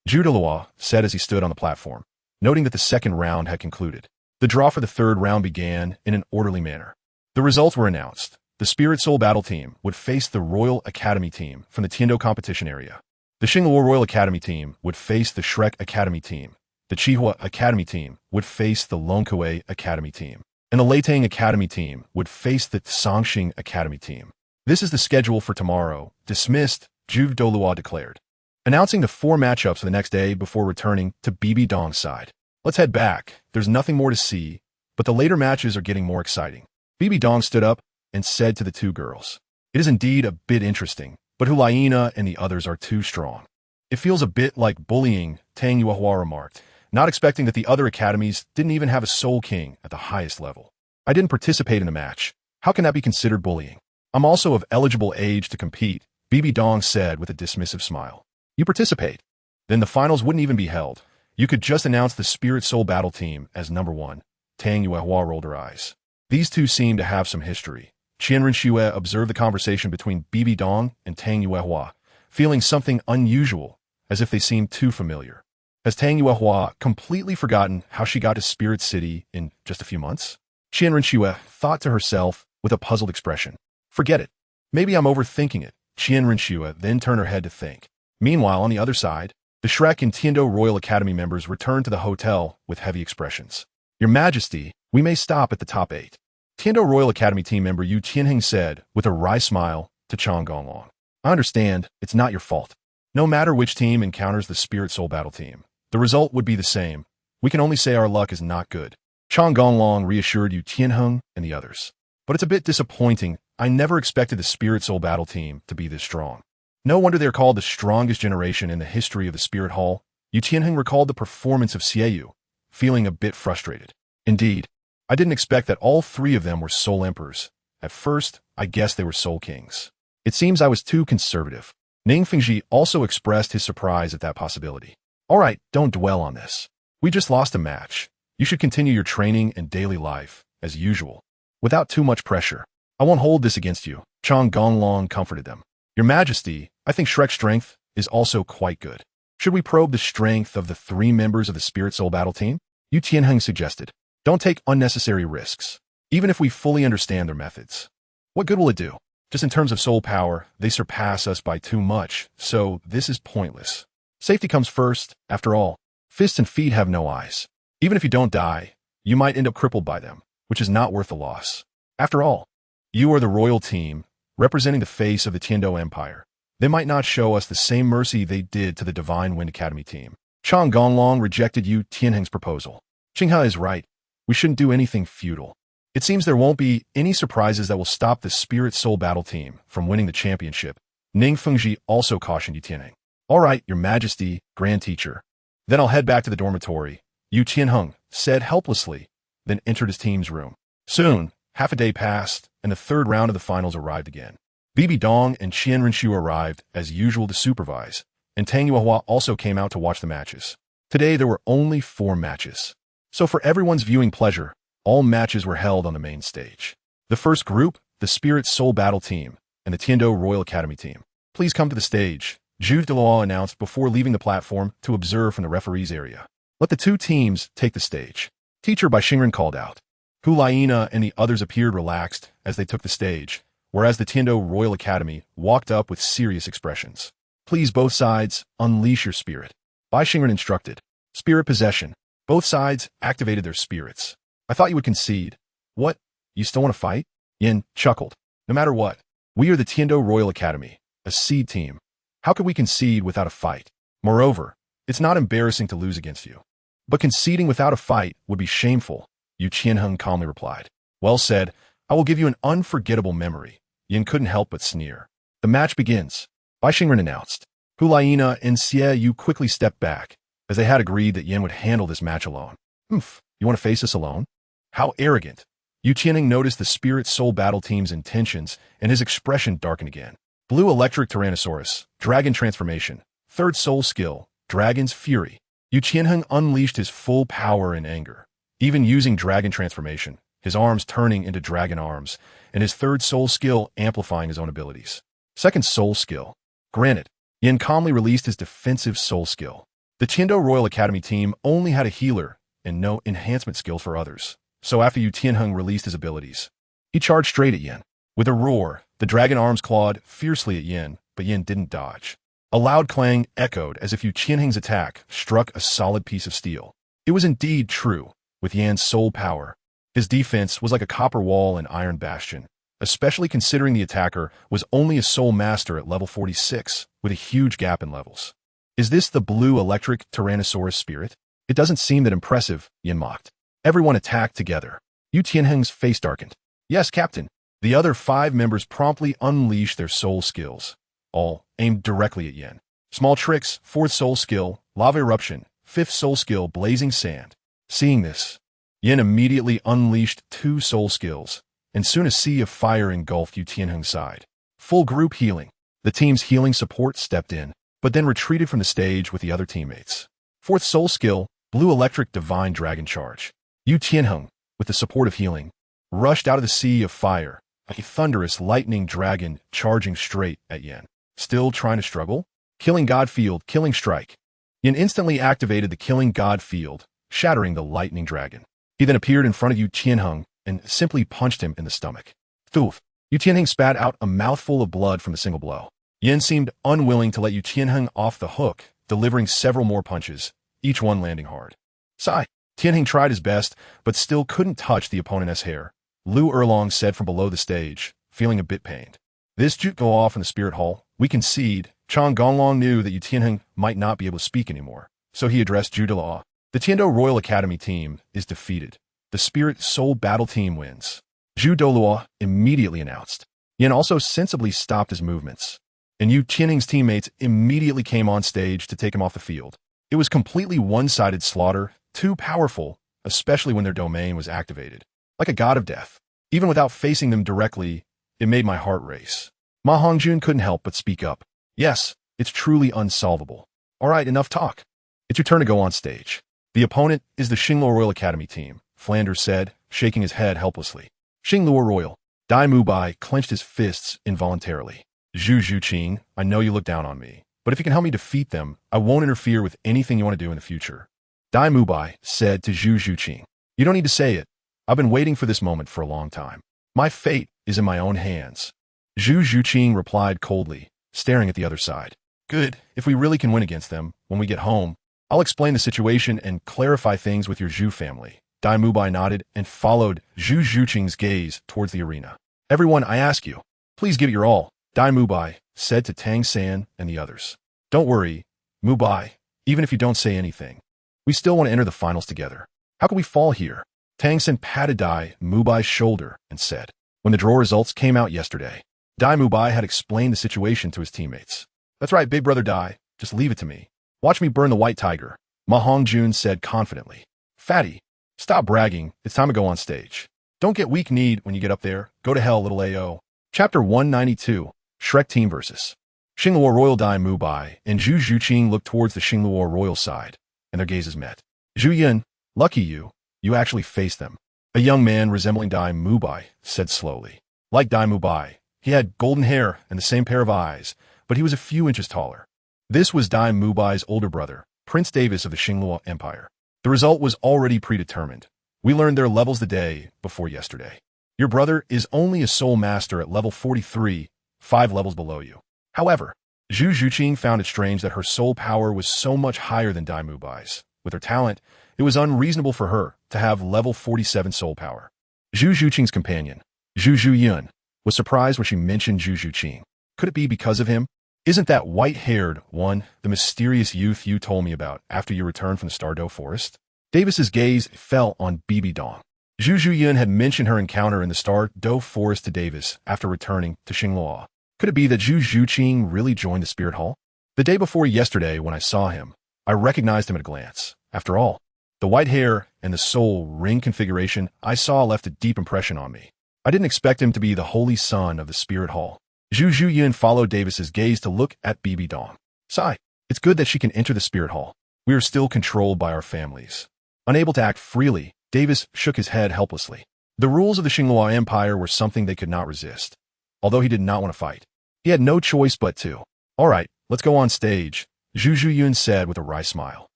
Douluo said as he stood on the platform, noting that the second round had concluded. The draw for the third round began in an orderly manner. The results were announced. The Spirit Soul Battle Team would face the Royal Academy Team from the Tiando competition area. The Xingluo Royal Academy Team would face the Shrek Academy Team. The Chihua Academy Team would face the Renxue Academy Team. And the Leitang Academy Team would face the Songxing Academy Team. This is the schedule for tomorrow. Dismissed, Douluo declared, announcing the 4 matchups for the next day before returning to BibiSheng's side. Let's head back. There's nothing more to see, but the later matches are getting more exciting. BibiSheng stood up and said to the 2 girls, "It is indeed a bit interesting, but Hulaina and the others are too strong. It feels a bit like bullying," Tang Yuehua remarked, not expecting that the other academies didn't even have a Soul King at the highest level. "I didn't participate in the match. How can that be considered bullying? I'm also of eligible age to compete," BibiSheng said with a dismissive smile. "You participate? Then the finals wouldn't even be held. You could just announce the Spirit Soul Battle Team as number 1. Tang Yuehua rolled her eyes. These 2 seemed to have some history. Renxue observed the conversation between BibiSheng and Tang Yuehua, feeling something unusual, as if they seemed too familiar. Has Tang Yuehua completely forgotten how she got to Spirit City in just a few months? Renxue thought to herself with a puzzled expression. Forget it. Maybe I'm overthinking it. Renxue then turned her head to think. Meanwhile, on the other side, the Shrek and Tiando Royal Academy members returned to the hotel with heavy expressions. "Your Majesty, we may stop at the top 8. Tiando Royal Academy team member Yu Tianheng said with a wry smile to Chang Gonglong. "I understand, it's not your fault. No matter which team encounters the Spirit Soul Battle Team, the result would be the same. We can only say our luck is not good." Chang Gonglong reassured Yu Tianheng and the others. "But it's a bit disappointing. I never expected the Spirit Soul Battle Team to be this strong. No wonder they're called the strongest generation in the history of the Spirit Hall." Yu Tianheng recalled the performance of Xiaoyu, feeling a bit frustrated. "Indeed, I didn't expect that all 3 of them were Soul Emperors. At first, I guessed they were Soul Kings. It seems I was too conservative." Ning Fengji also expressed his surprise at that possibility. "All right, don't dwell on this. We just lost a match. You should continue your training and daily life, as usual, without too much pressure. I won't hold this against you," Chang Gonglong comforted them. "Your Majesty, I think Shrek's strength is also quite good. Should we probe the strength of the 3 members of the Spirit Soul Battle Team?" Yu Tianheng suggested. "Don't take unnecessary risks, even if we fully understand their methods. What good will it do? Just in terms of soul power, they surpass us by too much, so this is pointless. Safety comes first, after all. Fists and feet have no eyes. Even if you don't die, you might end up crippled by them, which is not worth the loss. After all, you are the royal team, representing the face of the Tiando Empire. They might not show us the same mercy they did to the Divine Wind Academy team." Chang Gonglong rejected Yu Tianheng's proposal. "Qinghe is right. We shouldn't do anything futile. It seems there won't be any surprises that will stop the Spirit Soul Battle Team from winning the championship." Ning Fengji also cautioned Yu Tianheng. "All right, Your Majesty, Grand Teacher. Then I'll head back to the dormitory," Yu Tianheng said helplessly, then entered his team's room. Soon, half a day passed, and the third round of the finals arrived again. BibiSheng and Renxue arrived, as usual, to supervise, and Tang Yuehua also came out to watch the matches. Today there were only 4 matches. So for everyone's viewing pleasure, all matches were held on the main stage. The first group, the Spirit Soul Battle Team, and the Tiando Royal Academy Team. "Please come to the stage," Douluo announced before leaving the platform to observe from the referee's area. "Let the 2 teams take the stage." Teacher BibiSheng called out. Hulaina and the others appeared relaxed as they took the stage, whereas the Tiando Royal Academy walked up with serious expressions. Please, both sides, unleash your spirit. BibiSheng instructed. Spirit possession. Both sides activated their spirits. I thought you would concede. What? You still want to fight? Yin chuckled. No matter what, we are the Tiando Royal Academy, a seed team. How could we concede without a fight? Moreover, it's not embarrassing to lose against you. But conceding without a fight would be shameful, Yu Qianheng calmly replied. Well said. I will give you an unforgettable memory. Yin couldn't help but sneer. The match begins. BibiSheng announced. Hulaina and Xie Yu quickly stepped back, as they had agreed that Yin would handle this match alone. Oof, you want to face us alone? How arrogant. Yu Qianheng noticed the Spirit Soul Battle Team's intentions, and his expression darkened again. Blue Electric Tyrannosaurus, Dragon Transformation, Third Soul Skill, Dragon's Fury. Yu Qianheng unleashed his full power and anger. Even using Dragon Transformation, his arms turning into dragon arms, and his third soul skill amplifying his own abilities. Second soul skill. Granted, Yin calmly released his defensive soul skill. The Tiando Royal Academy team only had a healer and no enhancement skill for others. So after Yu Qianheng released his abilities, he charged straight at Yin. With a roar, the dragon arms clawed fiercely at Yin, but Yin didn't dodge. A loud clang echoed as if Yu Qianheng's attack struck a solid piece of steel. It was indeed true. With Yan's soul power, his defense was like a copper wall and iron bastion, especially considering the attacker was only a soul master at level 46, with a huge gap in levels. Is this the blue electric Tyrannosaurus spirit? It doesn't seem that impressive, Yin mocked. Everyone attacked together. Yu Qianheng's face darkened. Yes, Captain. The other 5 members promptly unleashed their soul skills, all aimed directly at Yin. Small tricks, 4th soul skill, lava eruption, 5th soul skill, blazing sand. Seeing this, Yin immediately unleashed 2 soul skills, and soon a sea of fire engulfed Yu Qianheng's side. Full group healing. The team's healing support stepped in, but then retreated from the stage with the other teammates. 4th soul skill, blue electric divine dragon charge. Yu Qianheng, with the support of healing, rushed out of the sea of fire, a thunderous lightning dragon charging straight at Yin. Still trying to struggle? Killing God Field, Killing Strike. Yin instantly activated the Killing God Field, shattering the lightning dragon. He then appeared in front of Yu Qianheng and simply punched him in the stomach. Thoof! Yu Qianheng spat out a mouthful of blood from the single blow. Yin seemed unwilling to let Yu Qianheng off the hook, delivering several more punches, each one landing hard. Sigh. Qianheng tried his best, but still couldn't touch the opponent's hair. Lu Erlong said from below the stage, feeling a bit pained. This should go off in the spirit hall. We concede. Chang Gonglong knew that Yu Qianheng might not be able to speak anymore, so he addressed Douluo. The Tiando Royal Academy team is defeated. The Spirit Soul Battle Team wins. Douluo immediately announced. Yin also sensibly stopped his movements, and Yu Qianheng's teammates immediately came on stage to take him off the field. It was completely one-sided slaughter, too powerful, especially when their domain was activated. Like a god of death. Even without facing them directly, it made my heart race. Ma Hongjun couldn't help but speak up. Yes, it's truly unsolvable. All right, enough talk. It's your turn to go on stage. The opponent is the Xingluo Royal Academy team, Flanders said, shaking his head helplessly. Xingluo Royal. Dai Mubai clenched his fists involuntarily. Zhu Zhuqing, I know you look down on me, but if you can help me defeat them, I won't interfere with anything you want to do in the future. Dai Mubai said to Zhu Zhuqing. You don't need to say it. I've been waiting for this moment for a long time. My fate is in my own hands. Zhu Zhuqing replied coldly, staring at the other side. Good, if we really can win against them, when we get home, I'll explain the situation and clarify things with your Zhu family. Dai Mubai nodded and followed Zhu Zhuqing's gaze towards the arena. Everyone, I ask you, please give it your all, Dai Mubai said to Tang San and the others. Don't worry, Mubai, even if you don't say anything. We still want to enter the finals together. How can we fall here? Tang San patted Dai Mubai's shoulder and said, when the draw results came out yesterday, Dai Mubai had explained the situation to his teammates. That's right, big brother Dai, just leave it to me. Watch me burn the white tiger, Ma Hongjun said confidently. Fatty, stop bragging, it's time to go on stage. Don't get weak-kneed when you get up there, go to hell, little AO. Chapter 192, Shrek Team vs. Xingluo Royal. Dai Mubai and Zhu Zhuqing looked towards the Xingluo Royal side, and their gazes met. Zhu Yin, lucky you actually faced them. A young man resembling Dai Mubai said slowly. Like Dai Mubai, he had golden hair and the same pair of eyes, but he was a few inches taller. This was Dai Mubai's older brother, Prince Davis of the Xingluo Empire. The result was already predetermined. We learned their levels the day before yesterday. Your brother is only a soul master at level 43, 5 levels below you. However, Zhu Zhuqing found it strange that her soul power was so much higher than Dai Mubai's. With her talent, it was unreasonable for her to have level 47 soul power. Zhu Zhuqing's companion, Zhu Zhuyun, was surprised when she mentioned Zhu Zhuqing. Could it be because of him? Isn't that white-haired one the mysterious youth you told me about after you returned from the Stardow Forest? Davis's gaze fell on BibiSheng. Zhu Zhuyun had mentioned her encounter in the Stardow Forest to Davis after returning to Xingluo. Could it be that Zhu Zhuqing really joined the Spirit Hall? The day before yesterday, when I saw him, I recognized him at a glance. After all, the white hair and the soul ring configuration I saw left a deep impression on me. I didn't expect him to be the holy son of the Spirit Hall. Zhu Zhuyin followed Davis's gaze to look at BibiSheng. Sigh. It's good that she can enter the Spirit Hall. We are still controlled by our families. Unable to act freely, Davis shook his head helplessly. The rules of the Xingluo Empire were something they could not resist. Although he did not want to fight, he had no choice but to. All right, let's go on stage, Zhu Zhuyun said with a wry smile.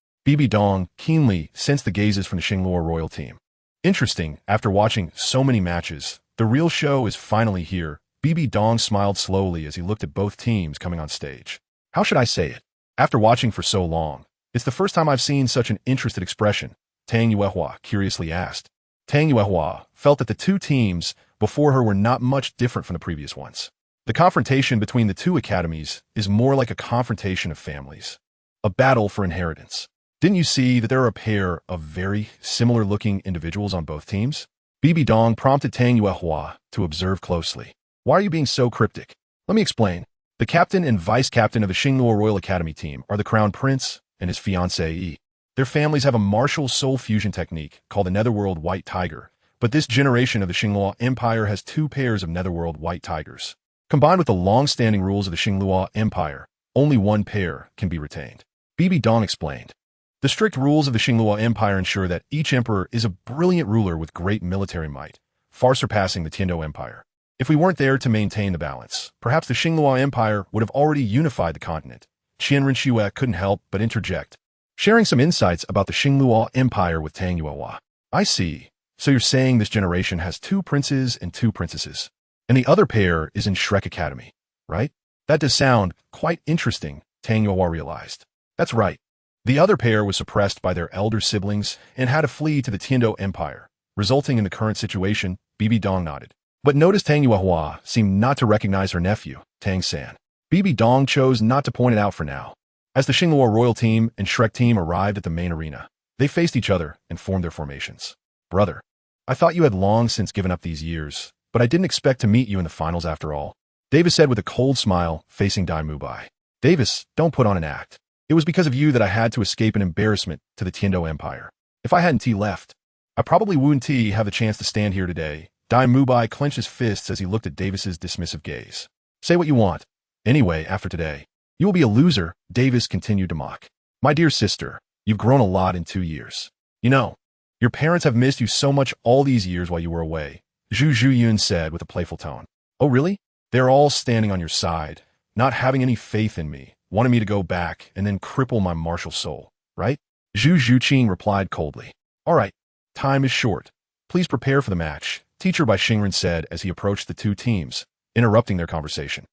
BibiSheng keenly sensed the gazes from the Xingluo royal team. Interesting, after watching so many matches, the real show is finally here. BibiSheng smiled slowly as he looked at both teams coming on stage. How should I say it? After watching for so long, it's the first time I've seen such an interested expression, Tang Yuehua curiously asked. Tang Yuehua felt that the two teams before her were not much different from the previous ones. The confrontation between the two academies is more like a confrontation of families. A battle for inheritance. Didn't you see that there are a pair of very similar-looking individuals on both teams? BibiSheng prompted Tang Yuehua to observe closely. Why are you being so cryptic? Let me explain. The captain and vice-captain of the Xingluo Royal Academy team are the Crown Prince and his fiancée Yi. Their families have a martial soul fusion technique called the Netherworld White Tiger, but this generation of the Xingluo Empire has 2 pairs of Netherworld White Tigers. Combined with the long-standing rules of the Xingluo Empire, only 1 pair can be retained. BibiSheng explained. The strict rules of the Xingluo Empire ensure that each emperor is a brilliant ruler with great military might, far surpassing the Tiando Empire. If we weren't there to maintain the balance, perhaps the Xingluo Empire would have already unified the continent. Renxue couldn't help but interject, sharing some insights about the Xingluo Empire with Tang Yuehua. I see. So you're saying this generation has 2 princes and 2 princesses, and the other pair is in Shrek Academy, right? That does sound quite interesting, Tang Yuehua realized. That's right. The other pair was suppressed by their elder siblings and had to flee to the Tiando Empire, resulting in the current situation. BibiSheng nodded. But notice Tang Yuehua seemed not to recognize her nephew, Tang San. BibiSheng chose not to point it out for now. As the Xingluo Royal Team and Shrek Team arrived at the main arena, they faced each other and formed their formations. Brother, I thought you had long since given up these years, but I didn't expect to meet you in the finals after all, Davis said with a cold smile, facing Dai Mubai. Davis, don't put on an act. It was because of you that I had to escape an embarrassment to the Tiando Empire. If I hadn't left, I probably wouldn't have the chance to stand here today. Dai Mubai clenched his fists as he looked at Davis's dismissive gaze. Say what you want. Anyway, after today, you will be a loser, Davis continued to mock. My dear sister, you've grown a lot in 2 years. You know, your parents have missed you so much all these years while you were away, Zhu Zhuyun said with a playful tone. Oh really? They're all standing on your side, not having any faith in me, wanting me to go back and then cripple my martial soul, right? Zhu Zhuqing replied coldly. All right, time is short. Please prepare for the match, Teacher Bai Xingren said as he approached the 2 teams, interrupting their conversation.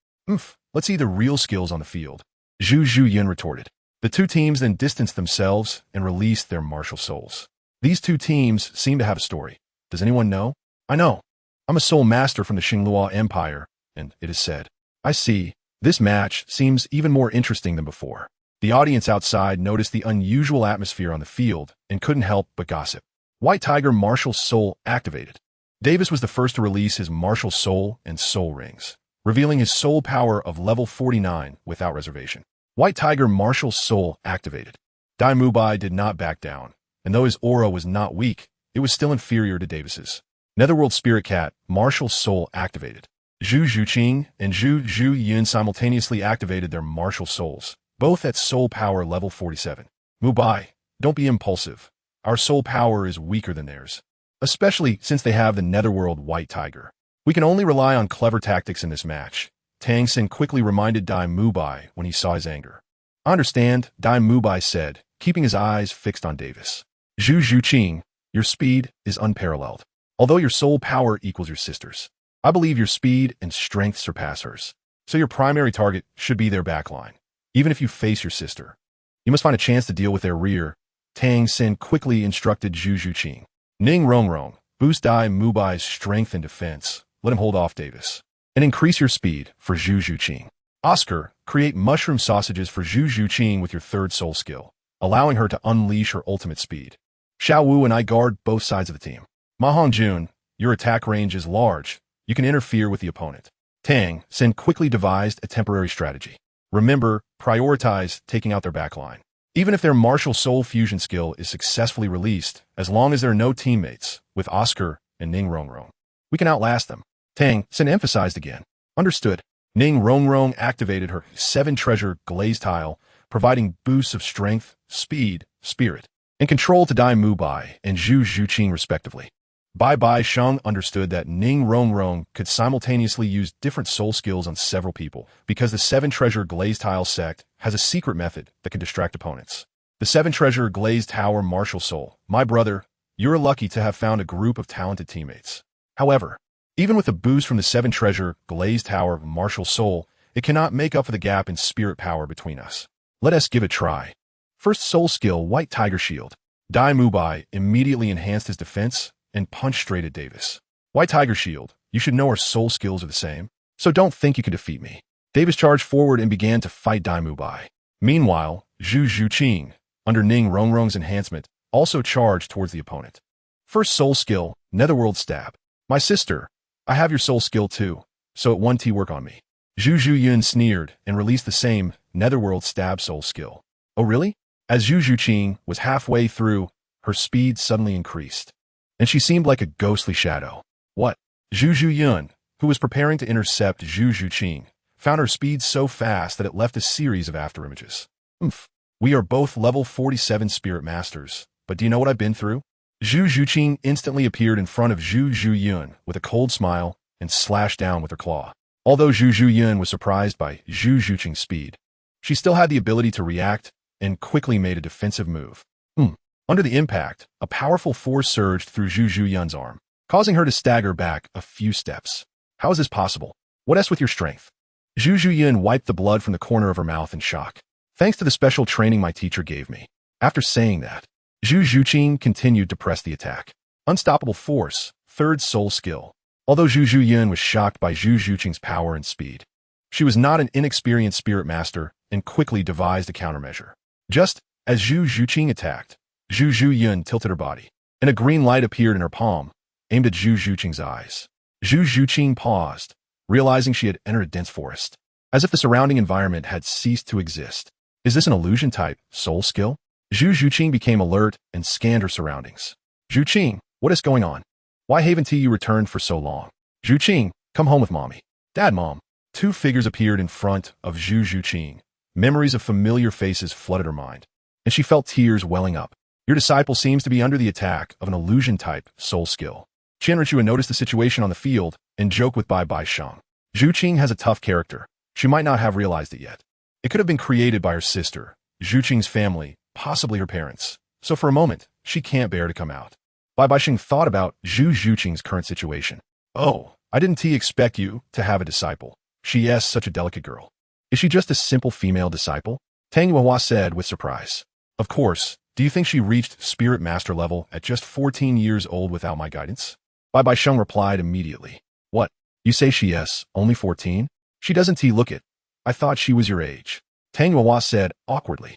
Let's see the real skills on the field, Zhu Zhuyin retorted. The 2 teams then distanced themselves and released their martial souls. These 2 teams seem to have a story. Does anyone know? I know. I'm a soul master from the Xingluo Empire, and it is said. I see. This match seems even more interesting than before. The audience outside noticed the unusual atmosphere on the field and couldn't help but gossip. White Tiger Martial Soul activated. Davis was the first to release his Martial Soul and Soul Rings, revealing his soul power of level 49 without reservation. White Tiger Martial Soul activated. Dai Mubai did not back down, and though his aura was not weak, it was still inferior to Davis's. Netherworld Spirit Cat Martial Soul activated. Zhu Zhuqing and Zhu Zhuyin simultaneously activated their martial souls, both at soul power level 47. Mubai, don't be impulsive. Our soul power is weaker than theirs, especially since they have the Netherworld White Tiger. We can only rely on clever tactics in this match, Tang Sin quickly reminded Dai Mubai when he saw his anger. I understand, Dai Mubai said, keeping his eyes fixed on Davis. Zhu Zhuqing, Your speed is unparalleled. Although your soul power equals your sister's, I believe your speed and strength surpass hers. So your primary target should be their backline. Even if you face your sister, you must find a chance to deal with their rear. Tang Xin quickly instructed Zhu Zhuqing. Ning Rongrong, boost Dai Mubai's strength and defense. Let him hold off Davis. And increase your speed for Zhu Zhuqing. Oscar, create mushroom sausages for Zhu Zhuqing with your third soul skill, allowing her to unleash her ultimate speed. Xiao Wu and I guard both sides of the team. Ma Hongjun, your attack range is large. You can interfere with the opponent. Tang Xin quickly devised a temporary strategy. Remember, prioritize taking out their backline. Even if their martial soul fusion skill is successfully released, as long as there are no teammates, with Oscar and Ning Rongrong, we can outlast them. Tang Xin emphasized again. Understood. Ning Rongrong activated her 7-treasure glazed tile, providing boosts of strength, speed, spirit, and control to Dai Mubai and Zhu Zhuqing respectively. BibiSheng understood that Ning Rongrong could simultaneously use different soul skills on several people because the 7-treasure glazed tile sect has a secret method that can distract opponents. The 7-treasure glazed tower martial soul. My brother, you're lucky to have found a group of talented teammates. However, even with a boost from the 7-treasure glazed tower martial soul, it cannot make up for the gap in spirit power between us. Let us give it a try. First soul skill, White Tiger Shield. Dai Mubai immediately enhanced his defense and punched straight at Davis. White Tiger Shield, you should know our soul skills are the same, so don't think you can defeat me. Davis charged forward and began to fight Dai Mubai. Meanwhile, Zhu Zhuqing, under Ning Rongrong's enhancement, also charged towards the opponent. First soul skill, Netherworld Stab. My sister, I have your soul skill too, so it 1T work on me. Zhu Zhuyun sneered and released the same Netherworld Stab soul skill. Oh really? As Zhu Zhuqing was halfway through, her speed suddenly increased, and she seemed like a ghostly shadow. What? Zhu Zhuyun, who was preparing to intercept Zhu Zhuqing, found her speed so fast that it left a series of afterimages. We are both level 47 spirit masters, but do you know what I've been through? Zhu Zhuqing instantly appeared in front of Zhu Zhuyun with a cold smile and slashed down with her claw. Although Zhu Zhuyun was surprised by Zhu Zhuqing's speed, she still had the ability to react and quickly made a defensive move. Under the impact, a powerful force surged through Zhu Zhuyun's arm, causing her to stagger back a few steps. How is this possible? What else with your strength? Zhu Zhuyun wiped the blood from the corner of her mouth in shock. Thanks to the special training my teacher gave me. After saying that, Zhu Zhuqing continued to press the attack. Unstoppable force, third soul skill. Although Zhu Zhuyun was shocked by Zhu Zhuqing's power and speed, she was not an inexperienced spirit master and quickly devised a countermeasure. Just as Zhu Zhuqing attacked, Zhu Zhuyun tilted her body, and a green light appeared in her palm, aimed at Zhu Zhuqing's eyes. Zhu Zhuqing paused, realizing she had entered a dense forest, as if the surrounding environment had ceased to exist. Is this an illusion type soul skill? Zhu Zhuqing became alert and scanned her surroundings. Zhuqing, what is going on? Why haven't you returned for so long? Zhuqing, come home with mommy. Dad, mom. Two figures appeared in front of Zhu Zhuqing. Memories of familiar faces flooded her mind, and she felt tears welling up. Your disciple seems to be under the attack of an illusion-type soul skill. Renxue noticed the situation on the field and joked with BibiSheng. Zhuqing has a tough character. She might not have realized it yet. It could have been created by her sister, Zhuqing's family, possibly her parents. So for a moment, she can't bear to come out. BibiSheng thought about Zhu Zhuqing's current situation. Oh, I didn't expect you to have a disciple. She is such a delicate girl. Is she just a simple female disciple? Tang Yuehua said with surprise. Of course. Do you think she reached spirit master level at just 14 years old without my guidance? BibiSheng replied immediately. What? You say she is only 14? She doesn't look it. I thought she was your age. Tang Yuehua said awkwardly.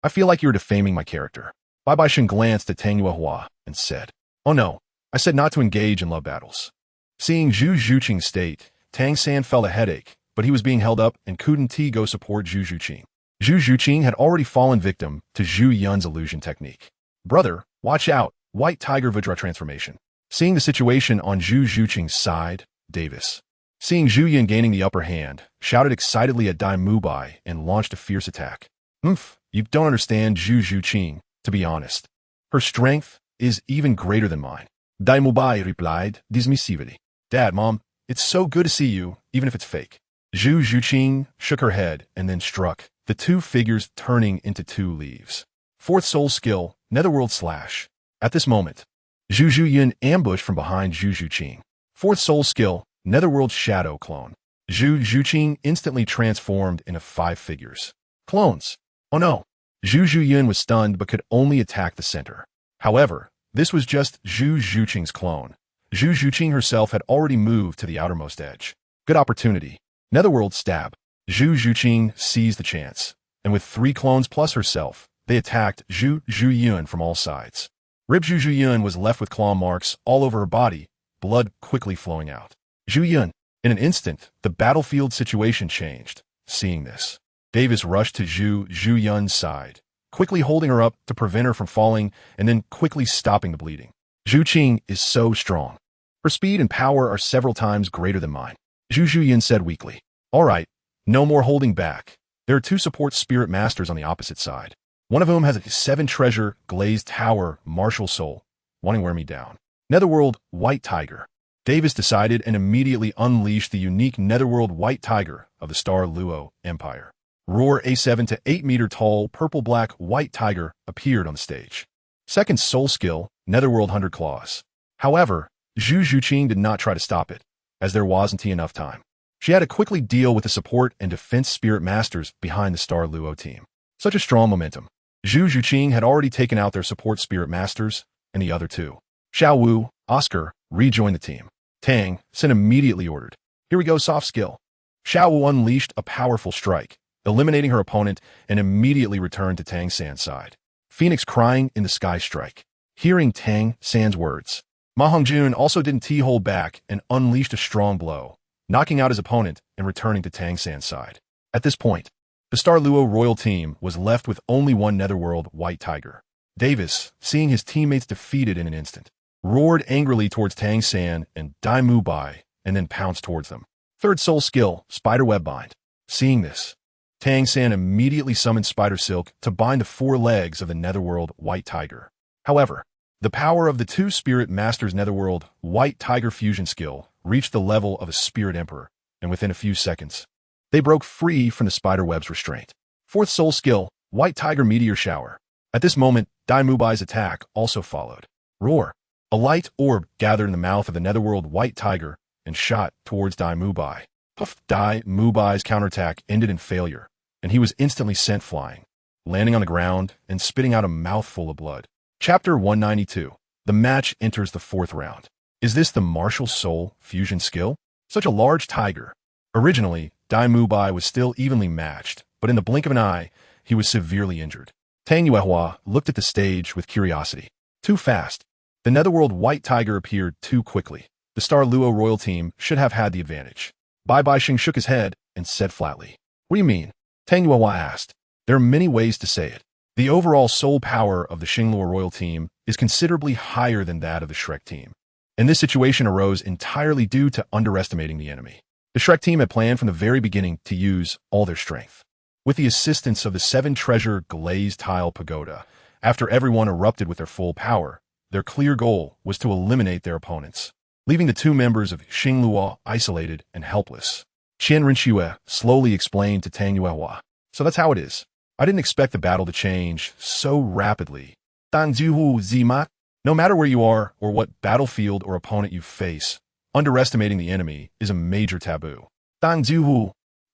I feel like you're defaming my character. BibiSheng glanced at Tang Yuehua and said, Oh no, I said not to engage in love battles. Seeing Zhu Zhuqing's state, Tang San felt a headache, but he was being held up and couldn't go support Zhu Zhuqing. Zhu Zhuqing had already fallen victim to Zhu Yun's illusion technique. Brother, watch out, White Tiger Vajra transformation. Seeing the situation on Zhu Zhuqing's side, Davis, seeing Zhu Yun gaining the upper hand, shouted excitedly at Dai Mubai and launched a fierce attack. You don't understand Zhu Zhuqing, to be honest. Her strength is even greater than mine. Dai Mubai replied dismissively. Dad, Mom, it's so good to see you, even if it's fake. Zhu Zhuqing shook her head and then struck, the two figures turning into two leaves. Fourth soul skill, Netherworld Slash. At this moment, Zhu Zhuyin ambushed from behind Zhu Zhuqing. Fourth soul skill, Netherworld Shadow Clone. Zhu Zhuqing instantly transformed into 5 figures. Clones. Oh no. Zhu Zhuyin was stunned but could only attack the center. However, this was just Zhu Zhuqing's clone. Zhu Zhuqing herself had already moved to the outermost edge. Good opportunity. Netherworld Stab. Zhu Zhuqing seized the chance, and with 3 clones plus herself, they attacked Zhu Zhuyin from all sides. Rib Zhu Zhuyin was left with claw marks all over her body, blood quickly flowing out. Zhuyin. In an instant, the battlefield situation changed. Seeing this, Davis rushed to Zhu Zhuyin's side, quickly holding her up to prevent her from falling and then quickly stopping the bleeding. Zhu Qing is so strong. Her speed and power are several times greater than mine. Zhu Zhuyin said weakly. All right, no more holding back. There are 2 support spirit masters on the opposite side. One of whom has a 7-treasure, glazed tower, martial soul, wanting to wear me down. Netherworld White Tiger. Davis decided and immediately unleashed the unique Netherworld White Tiger of the Star Luo Empire. Roar, a 7 to 8 meter tall, purple-black White Tiger appeared on the stage. Second soul skill, Netherworld 100 Claws. However, Zhu Zhuqing did not try to stop it, as there wasn't enough time. She had to quickly deal with the support and defense spirit masters behind the Star Luo team. Such a strong momentum. Zhu Zhuqing had already taken out their support spirit masters, and the other 2. Xiao Wu, Oscar, rejoined the team. Tang Sen immediately ordered, "Here we go, soft skill." Xiao Wu unleashed a powerful strike, eliminating her opponent, and immediately returned to Tang San's side. Phoenix crying in the sky strike. Hearing Tang San's words, Ma Hongjun also didn't hold back and unleashed a strong blow, knocking out his opponent and returning to Tang San's side. At this point, the Star Luo royal team was left with only one Netherworld White Tiger. Davis, seeing his teammates defeated in an instant, roared angrily towards Tang San and Dai Mu Bai, and then pounced towards them. Third soul skill, Spiderweb Bind. Seeing this, Tang San immediately summoned Spider Silk to bind the 4 legs of the Netherworld White Tiger. However, the power of the 2 Spirit Masters' Netherworld White Tiger fusion skill reached the level of a Spirit Emperor, and within a few seconds, they broke free from the spiderweb's restraint. Fourth soul skill, White Tiger Meteor Shower. At this moment, Dai Mu Bai's attack also followed. Roar. A light orb gathered in the mouth of the Netherworld White Tiger and shot towards Dai Mu Bai. Puff! Dai Mu Bai's counterattack ended in failure, and he was instantly sent flying, landing on the ground and spitting out a mouthful of blood. Chapter 192. The match enters the 4th round. Is this the Martial Soul fusion skill? Such a large tiger. Originally, Dai Mu Bai was still evenly matched, but in the blink of an eye, he was severely injured. Tang Yuehua looked at the stage with curiosity. Too fast. The Netherworld White Tiger appeared too quickly. The Star Luo royal team should have had the advantage. BibiSheng shook his head and said flatly, "What do you mean?" Tang Yuehua asked. There are many ways to say it. The overall soul power of the Xingluo royal team is considerably higher than that of the Shrek team. And this situation arose entirely due to underestimating the enemy. The Shrek team had planned from the very beginning to use all their strength. With the assistance of the 7-treasure glazed tile pagoda, after everyone erupted with their full power, their clear goal was to eliminate their opponents, leaving the 2 members of Xingluo isolated and helpless. Renxue slowly explained to Tang Yuehua. So that's how it is. I didn't expect the battle to change so rapidly. No matter where you are or what battlefield or opponent you face, underestimating the enemy is a major taboo.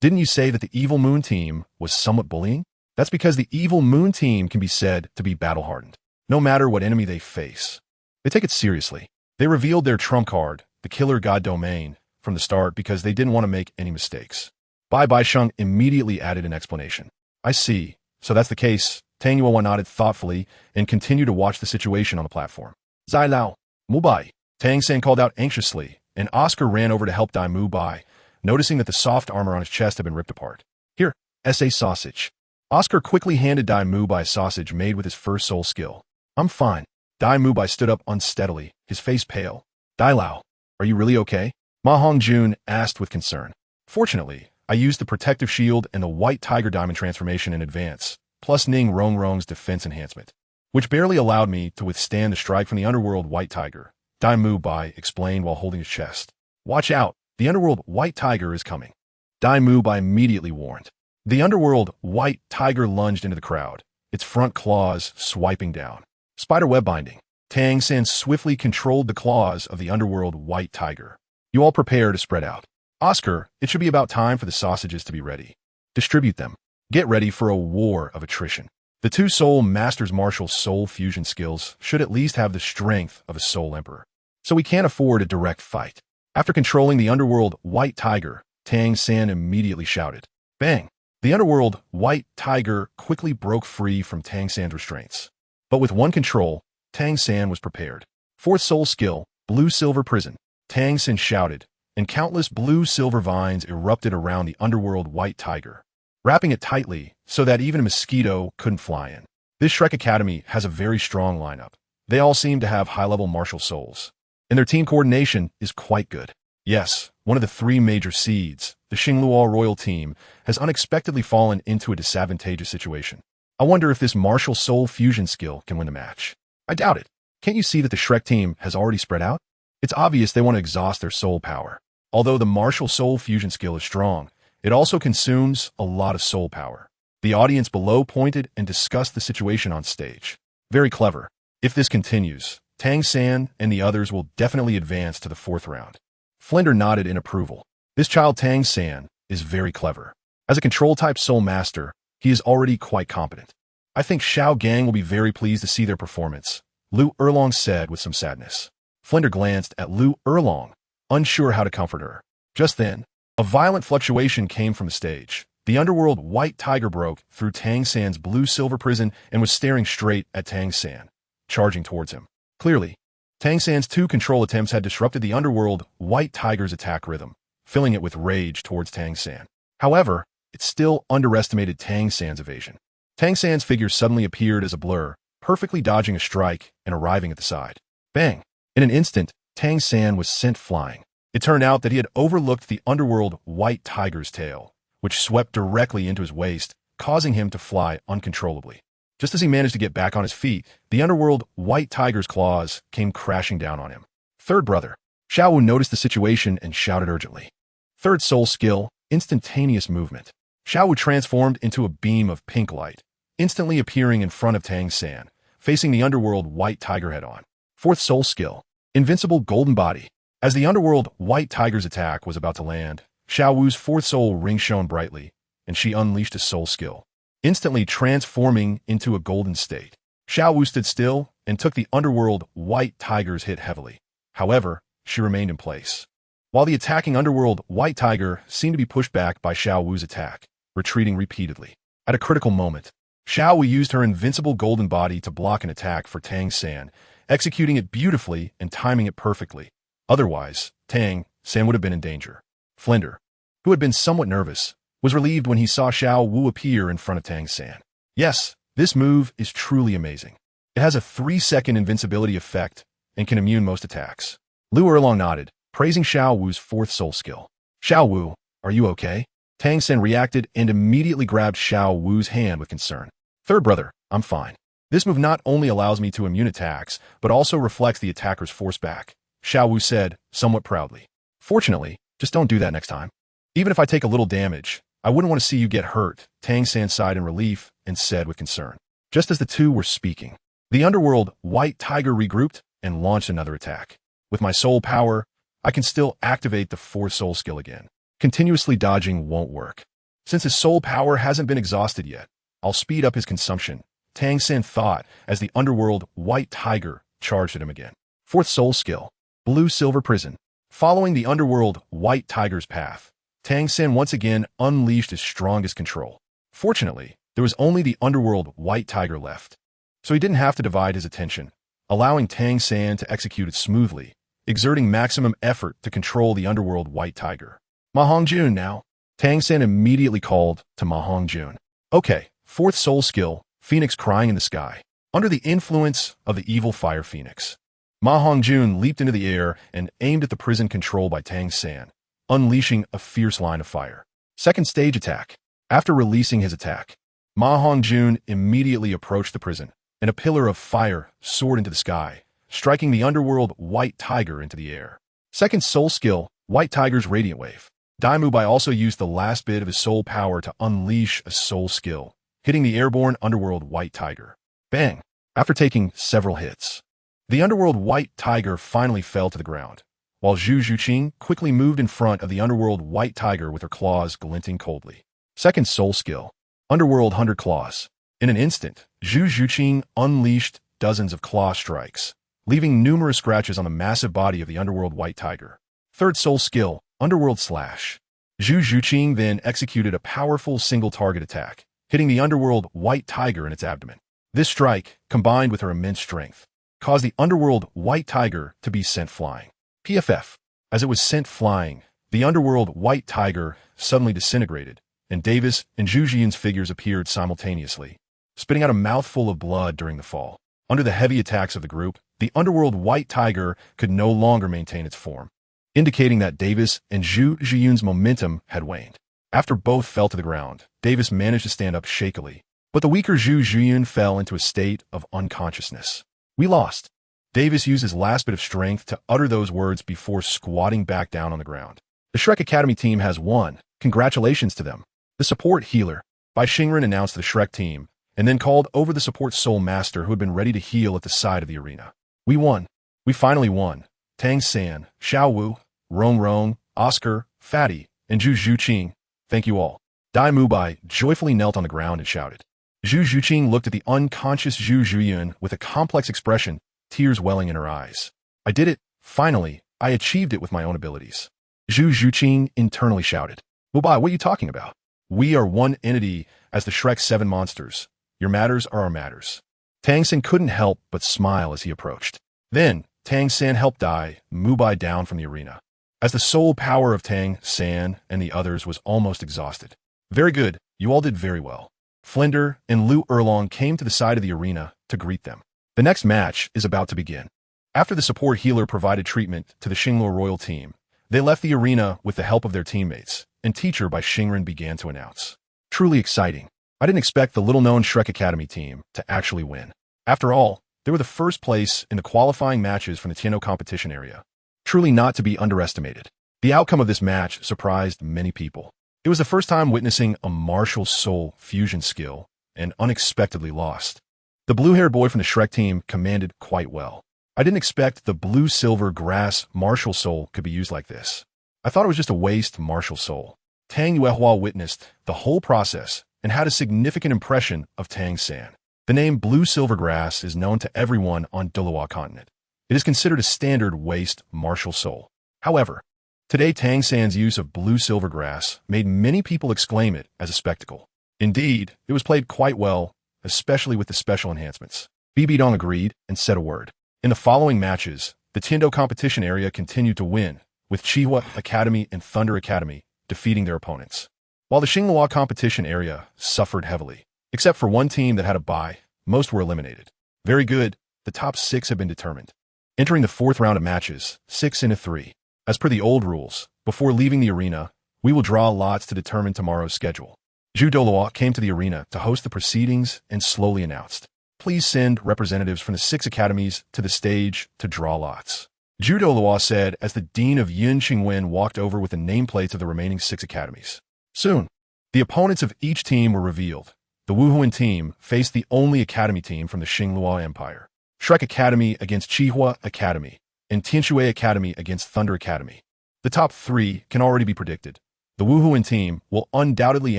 Didn't you say that the Evil Moon team was somewhat bullying? That's because the Evil Moon team can be said to be battle-hardened, no matter what enemy they face. They take it seriously. They revealed their trump card, the Killer God Domain, from the start because they didn't want to make any mistakes. BibiSheng immediately added an explanation. I see. So that's the case. Tang Yuehua nodded thoughtfully and continued to watch the situation on the platform. Zai Lao, Mu Bai. Tang San called out anxiously, and Oscar ran over to help Dai Mu Bai, noticing that the soft armor on his chest had been ripped apart. Here, SA sausage. Oscar quickly handed Dai Mu Bai sausage made with his first soul skill. I'm fine. Dai Mu Bai stood up unsteadily, his face pale. Dai Lao, are you really okay? Ma Hongjun asked with concern. Fortunately, I used the protective shield and the White Tiger Diamond transformation in advance, plus Ning Rongrong's defense enhancement, which barely allowed me to withstand the strike from the Underworld White Tiger, Dai Mu Bai explained while holding his chest. Watch out, the Underworld White Tiger is coming. Dai Mu Bai immediately warned. The Underworld White Tiger lunged into the crowd, its front claws swiping down. Spider web binding. Tang San swiftly controlled the claws of the underworld white tiger. You all prepare to spread out. Oscar, it should be about time for the sausages to be ready. Distribute them. Get ready for a war of attrition. The two Soul Masters' martial soul fusion skills should at least have the strength of a Soul Emperor. So we can't afford a direct fight. After controlling the underworld white tiger, Tang San immediately shouted, "Bang!" The underworld white tiger quickly broke free from Tang San's restraints. But with one control, Tang San was prepared. Fourth soul skill, blue-silver prison. Tang San shouted, and countless blue-silver vines erupted around the underworld white tiger, wrapping it tightly so that even a mosquito couldn't fly in. This Shrek Academy has a very strong lineup. They all seem to have high-level martial souls, and their team coordination is quite good. Yes, one of the three major seeds, the Xingluo royal team, has unexpectedly fallen into a disadvantageous situation. I wonder if this martial soul fusion skill can win the match. I doubt it. Can't you see that the Shrek team has already spread out? It's obvious they want to exhaust their soul power. Although the martial soul fusion skill is strong, it also consumes a lot of soul power. The audience below pointed and discussed the situation on stage. Very clever. If this continues, Tang San and the others will definitely advance to the fourth round. Flinder nodded in approval. This child Tang San is very clever. As a control-type soul master, he is already quite competent. I think Xiao Gang will be very pleased to see their performance, Lu Erlong said with some sadness. Flinder glanced at Lu Erlong, unsure how to comfort her. Just then, a violent fluctuation came from the stage. The underworld white tiger broke through Tang San's blue-silver prison and was staring straight at Tang San, charging towards him. Clearly, Tang San's two control attempts had disrupted the underworld white tiger's attack rhythm, filling it with rage towards Tang San. However, it still underestimated Tang San's evasion. Tang San's figure suddenly appeared as a blur, perfectly dodging a strike and arriving at the side. Bang! In an instant, Tang San was sent flying. It turned out that he had overlooked the underworld white tiger's tail, which swept directly into his waist, causing him to fly uncontrollably. Just as he managed to get back on his feet, the underworld white tiger's claws came crashing down on him. Third brother. Xiao Wu noticed the situation and shouted urgently. Third soul skill, instantaneous movement. Xiao Wu transformed into a beam of pink light, instantly appearing in front of Tang San, facing the underworld white tiger head-on. Fourth soul skill, invincible golden body. As the underworld white tiger's attack was about to land, Xiao Wu's fourth soul ring shone brightly, and she unleashed a soul skill, instantly transforming into a golden state. Xiao Wu stood still and took the underworld white tiger's hit heavily. However, she remained in place, while the attacking underworld white tiger seemed to be pushed back by Xiao Wu's attack, retreating repeatedly. At a critical moment, Xiao Wu used her invincible golden body to block an attack for Tang San, executing it beautifully and timing it perfectly. Otherwise, Tang San would have been in danger. Flinder, who had been somewhat nervous, was relieved when he saw Xiao Wu appear in front of Tang San. Yes, this move is truly amazing. It has a 3-second invincibility effect and can immune most attacks. Lu Erlong nodded, praising Xiao Wu's fourth soul skill. Xiao Wu, are you okay? Tang San reacted and immediately grabbed Xiao Wu's hand with concern. Third brother, I'm fine. This move not only allows me to immune attacks, but also reflects the attacker's force back, Xiao Wu said, somewhat proudly. Fortunately, just don't do that next time. Even if I take a little damage, I wouldn't want to see you get hurt, Tang San sighed in relief and said with concern. Just as the two were speaking, the underworld white tiger regrouped and launched another attack. With my soul power, I can still activate the fourth soul skill again. Continuously dodging won't work. Since his soul power hasn't been exhausted yet, I'll speed up his consumption, Tang San thought as the underworld white tiger charged at him again. Fourth soul skill, blue-silver prison. Following the underworld white tiger's path, Tang San once again unleashed his strongest control. Fortunately, there was only the underworld white tiger left, so he didn't have to divide his attention, allowing Tang San to execute it smoothly, exerting maximum effort to control the underworld white tiger. Ma Hongjun now. Tang San immediately called to Ma Hongjun. Okay, fourth soul skill, Phoenix crying in the sky. Under the influence of the evil fire phoenix, Ma Hongjun leaped into the air and aimed at the prison controlled by Tang San, unleashing a fierce line of fire. Second stage attack. After releasing his attack, Ma Hongjun immediately approached the prison, and a pillar of fire soared into the sky, striking the underworld white tiger into the air. Second soul skill, White Tiger's Radiant Wave. Daimu Bai also used the last bit of his soul power to unleash a soul skill, hitting the airborne underworld white tiger. Bang! After taking several hits, The underworld white tiger finally fell to the ground, while Zhu Zhuqing quickly moved in front of the underworld white tiger with her claws glinting coldly. Second soul skill, Underworld 100 Claws. In an instant, Zhu Zhuqing unleashed dozens of claw strikes, leaving numerous scratches on the massive body of the underworld white tiger. Third soul skill, Underworld Slash. Zhu Zhuqing then executed a powerful single-target attack, hitting the underworld white tiger in its abdomen. This strike, combined with her immense strength, caused the underworld white tiger to be sent flying. PFF. As it was sent flying, the underworld white tiger suddenly disintegrated, and Davis and Zhu Xian's figures appeared simultaneously, spitting out a mouthful of blood during the fall. Under the heavy attacks of the group, the underworld white tiger could no longer maintain its form, indicating that Davis and Zhu Xian's momentum had waned. After both fell to the ground, Davis managed to stand up shakily, but the weaker Zhu Xian fell into a state of unconsciousness. We lost. Davis used his last bit of strength to utter those words before squatting back down on the ground. The Shrek Academy team has won. Congratulations to them. The support healer, BibiSheng, announced the Shrek team, and then called over the support soul master who had been ready to heal at the side of the arena. We won. We finally won. Tang San, Xiao Wu, Rong Rong, Oscar, Fatty, and Zhu Zhuqing, thank you all. Dai Mubai joyfully knelt on the ground and shouted. Zhu Zhuqing looked at the unconscious Zhu Zhuyan with a complex expression, tears welling in her eyes. I did it. Finally, I achieved it with my own abilities. Zhu Zhuqing internally shouted. Mubai, what are you talking about? We are one entity as the Shrek 7 monsters. Your matters are our matters. Tang San couldn't help but smile as he approached. Then, Tang San helped Dai Mubai down from the arena, as the soul power of Tang San and the others was almost exhausted. Very good, you all did very well. Flinder and Lu Erlong came to the side of the arena to greet them. The next match is about to begin. After the support healer provided treatment to the Xingluo Royal team, they left the arena with the help of their teammates, and teacher BibiSheng began to announce. Truly exciting. I didn't expect the little-known Shrek Academy team to actually win. After all, they were the first place in the qualifying matches from the Tiano competition area. Truly not to be underestimated. The outcome of this match surprised many people. It was the first time witnessing a martial soul fusion skill, and unexpectedly lost. The blue-haired boy from the Shrek team commanded quite well. I didn't expect the blue-silver grass martial soul could be used like this. I thought it was just a waste martial soul. Tang Yuehua witnessed the whole process and had a significant impression of Tang San. The name blue-silver grass is known to everyone on Douluo continent. It is considered a standard waste martial soul. However, today Tang San's use of blue-silver grass made many people exclaim it as a spectacle. Indeed, it was played quite well, especially with the special enhancements. BibiSheng agreed and said a word. In the following matches, the Tiando competition area continued to win, with Chihua Academy and Thunder Academy defeating their opponents. While the Xingluo competition area suffered heavily, except for one team that had a bye, most were eliminated. Very good, the top 6 have been determined. Entering the 4th round of matches, 6 into 3. As per the old rules, before leaving the arena, we will draw lots to determine tomorrow's schedule. Zhu Douluo came to the arena to host the proceedings and slowly announced, please send representatives from the 6 academies to the stage to draw lots. Zhu Douluo said as the Dean of Yin Qingwen walked over with the nameplates of the remaining 6 academies. Soon, the opponents of each team were revealed. The Wuhuan team faced the only academy team from the Xingluo Empire. Shrek Academy against Chihua Academy, and Renxue Academy against Thunder Academy. The top 3 can already be predicted. The Wuhuan team will undoubtedly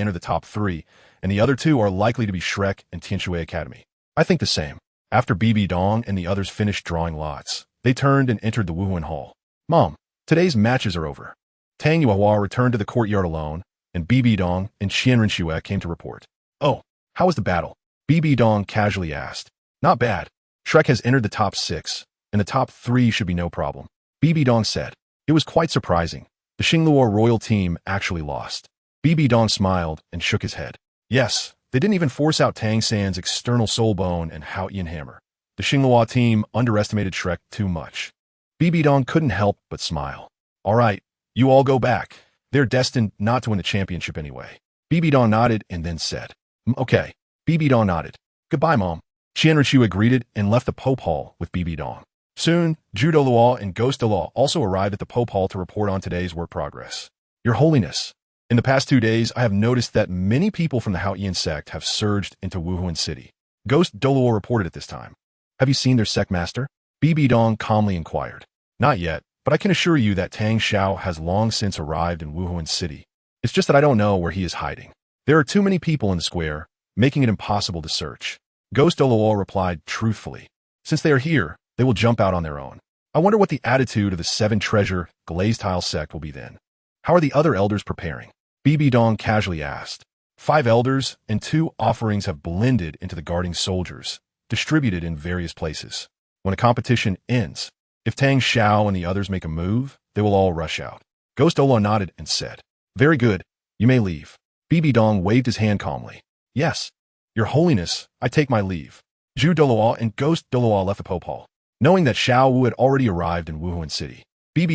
enter the top 3, and the other 2 are likely to be Shrek and Renxue Academy. I think the same. After BibiSheng and the others finished drawing lots, they turned and entered the Wuhuan Hall. Mom, today's matches are over. Tang Yuehua returned to the courtyard alone, and BibiSheng and Renxue came to report. Oh, how was the battle? BibiSheng casually asked. Not bad. Shrek has entered the top 6, and the top 3 should be no problem. BibiSheng said. It was quite surprising. The Xingluo royal team actually lost. BibiSheng smiled and shook his head. Yes, they didn't even force out Tang San's external soul bone and Haoyan hammer. The Xingluo team underestimated Shrek too much. BibiSheng couldn't help but smile. All right, you all go back. They're destined not to win the championship anyway. BibiSheng nodded and then said, okay. BibiSheng nodded. Goodbye, Mom. Renxue greeted and left the Pope Hall with BibiSheng. Soon, Zhu Douluo and Ghost Dalu also arrived at the Pope Hall to report on today's work progress. Your Holiness, in the past 2 days, I have noticed that many people from the Haoyan sect have surged into Wuhuan City. Ghost Dalu reported at this time. Have you seen their sect master? Dong calmly inquired. Not yet, but I can assure you that Tang Xiao has long since arrived in Wuhuan City. It's just that I don't know where he is hiding. There are too many people in the square, making it impossible to search. Ghost Douluo replied truthfully. Since they are here, they will jump out on their own. I wonder what the attitude of the 7 treasure glazed tile sect will be then. How are the other elders preparing? Dong casually asked. 5 elders and 2 offerings have blended into the guarding soldiers, distributed in various places. When a competition ends, if Tang Xiao and the others make a move, they will all rush out. Ghost Douluo nodded and said, Very good, you may leave. Dong waved his hand calmly. Yes, Your Holiness, I take my leave. Zhu Douluo and Ghost Douluo left the Pope Hall. Knowing that Xiao Wu had already arrived in Wuhuan City,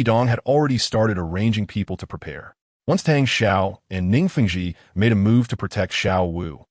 Dong had already started arranging people to prepare. Once Tang Xiao and Ning Fengji made a move to protect Xiao Wu,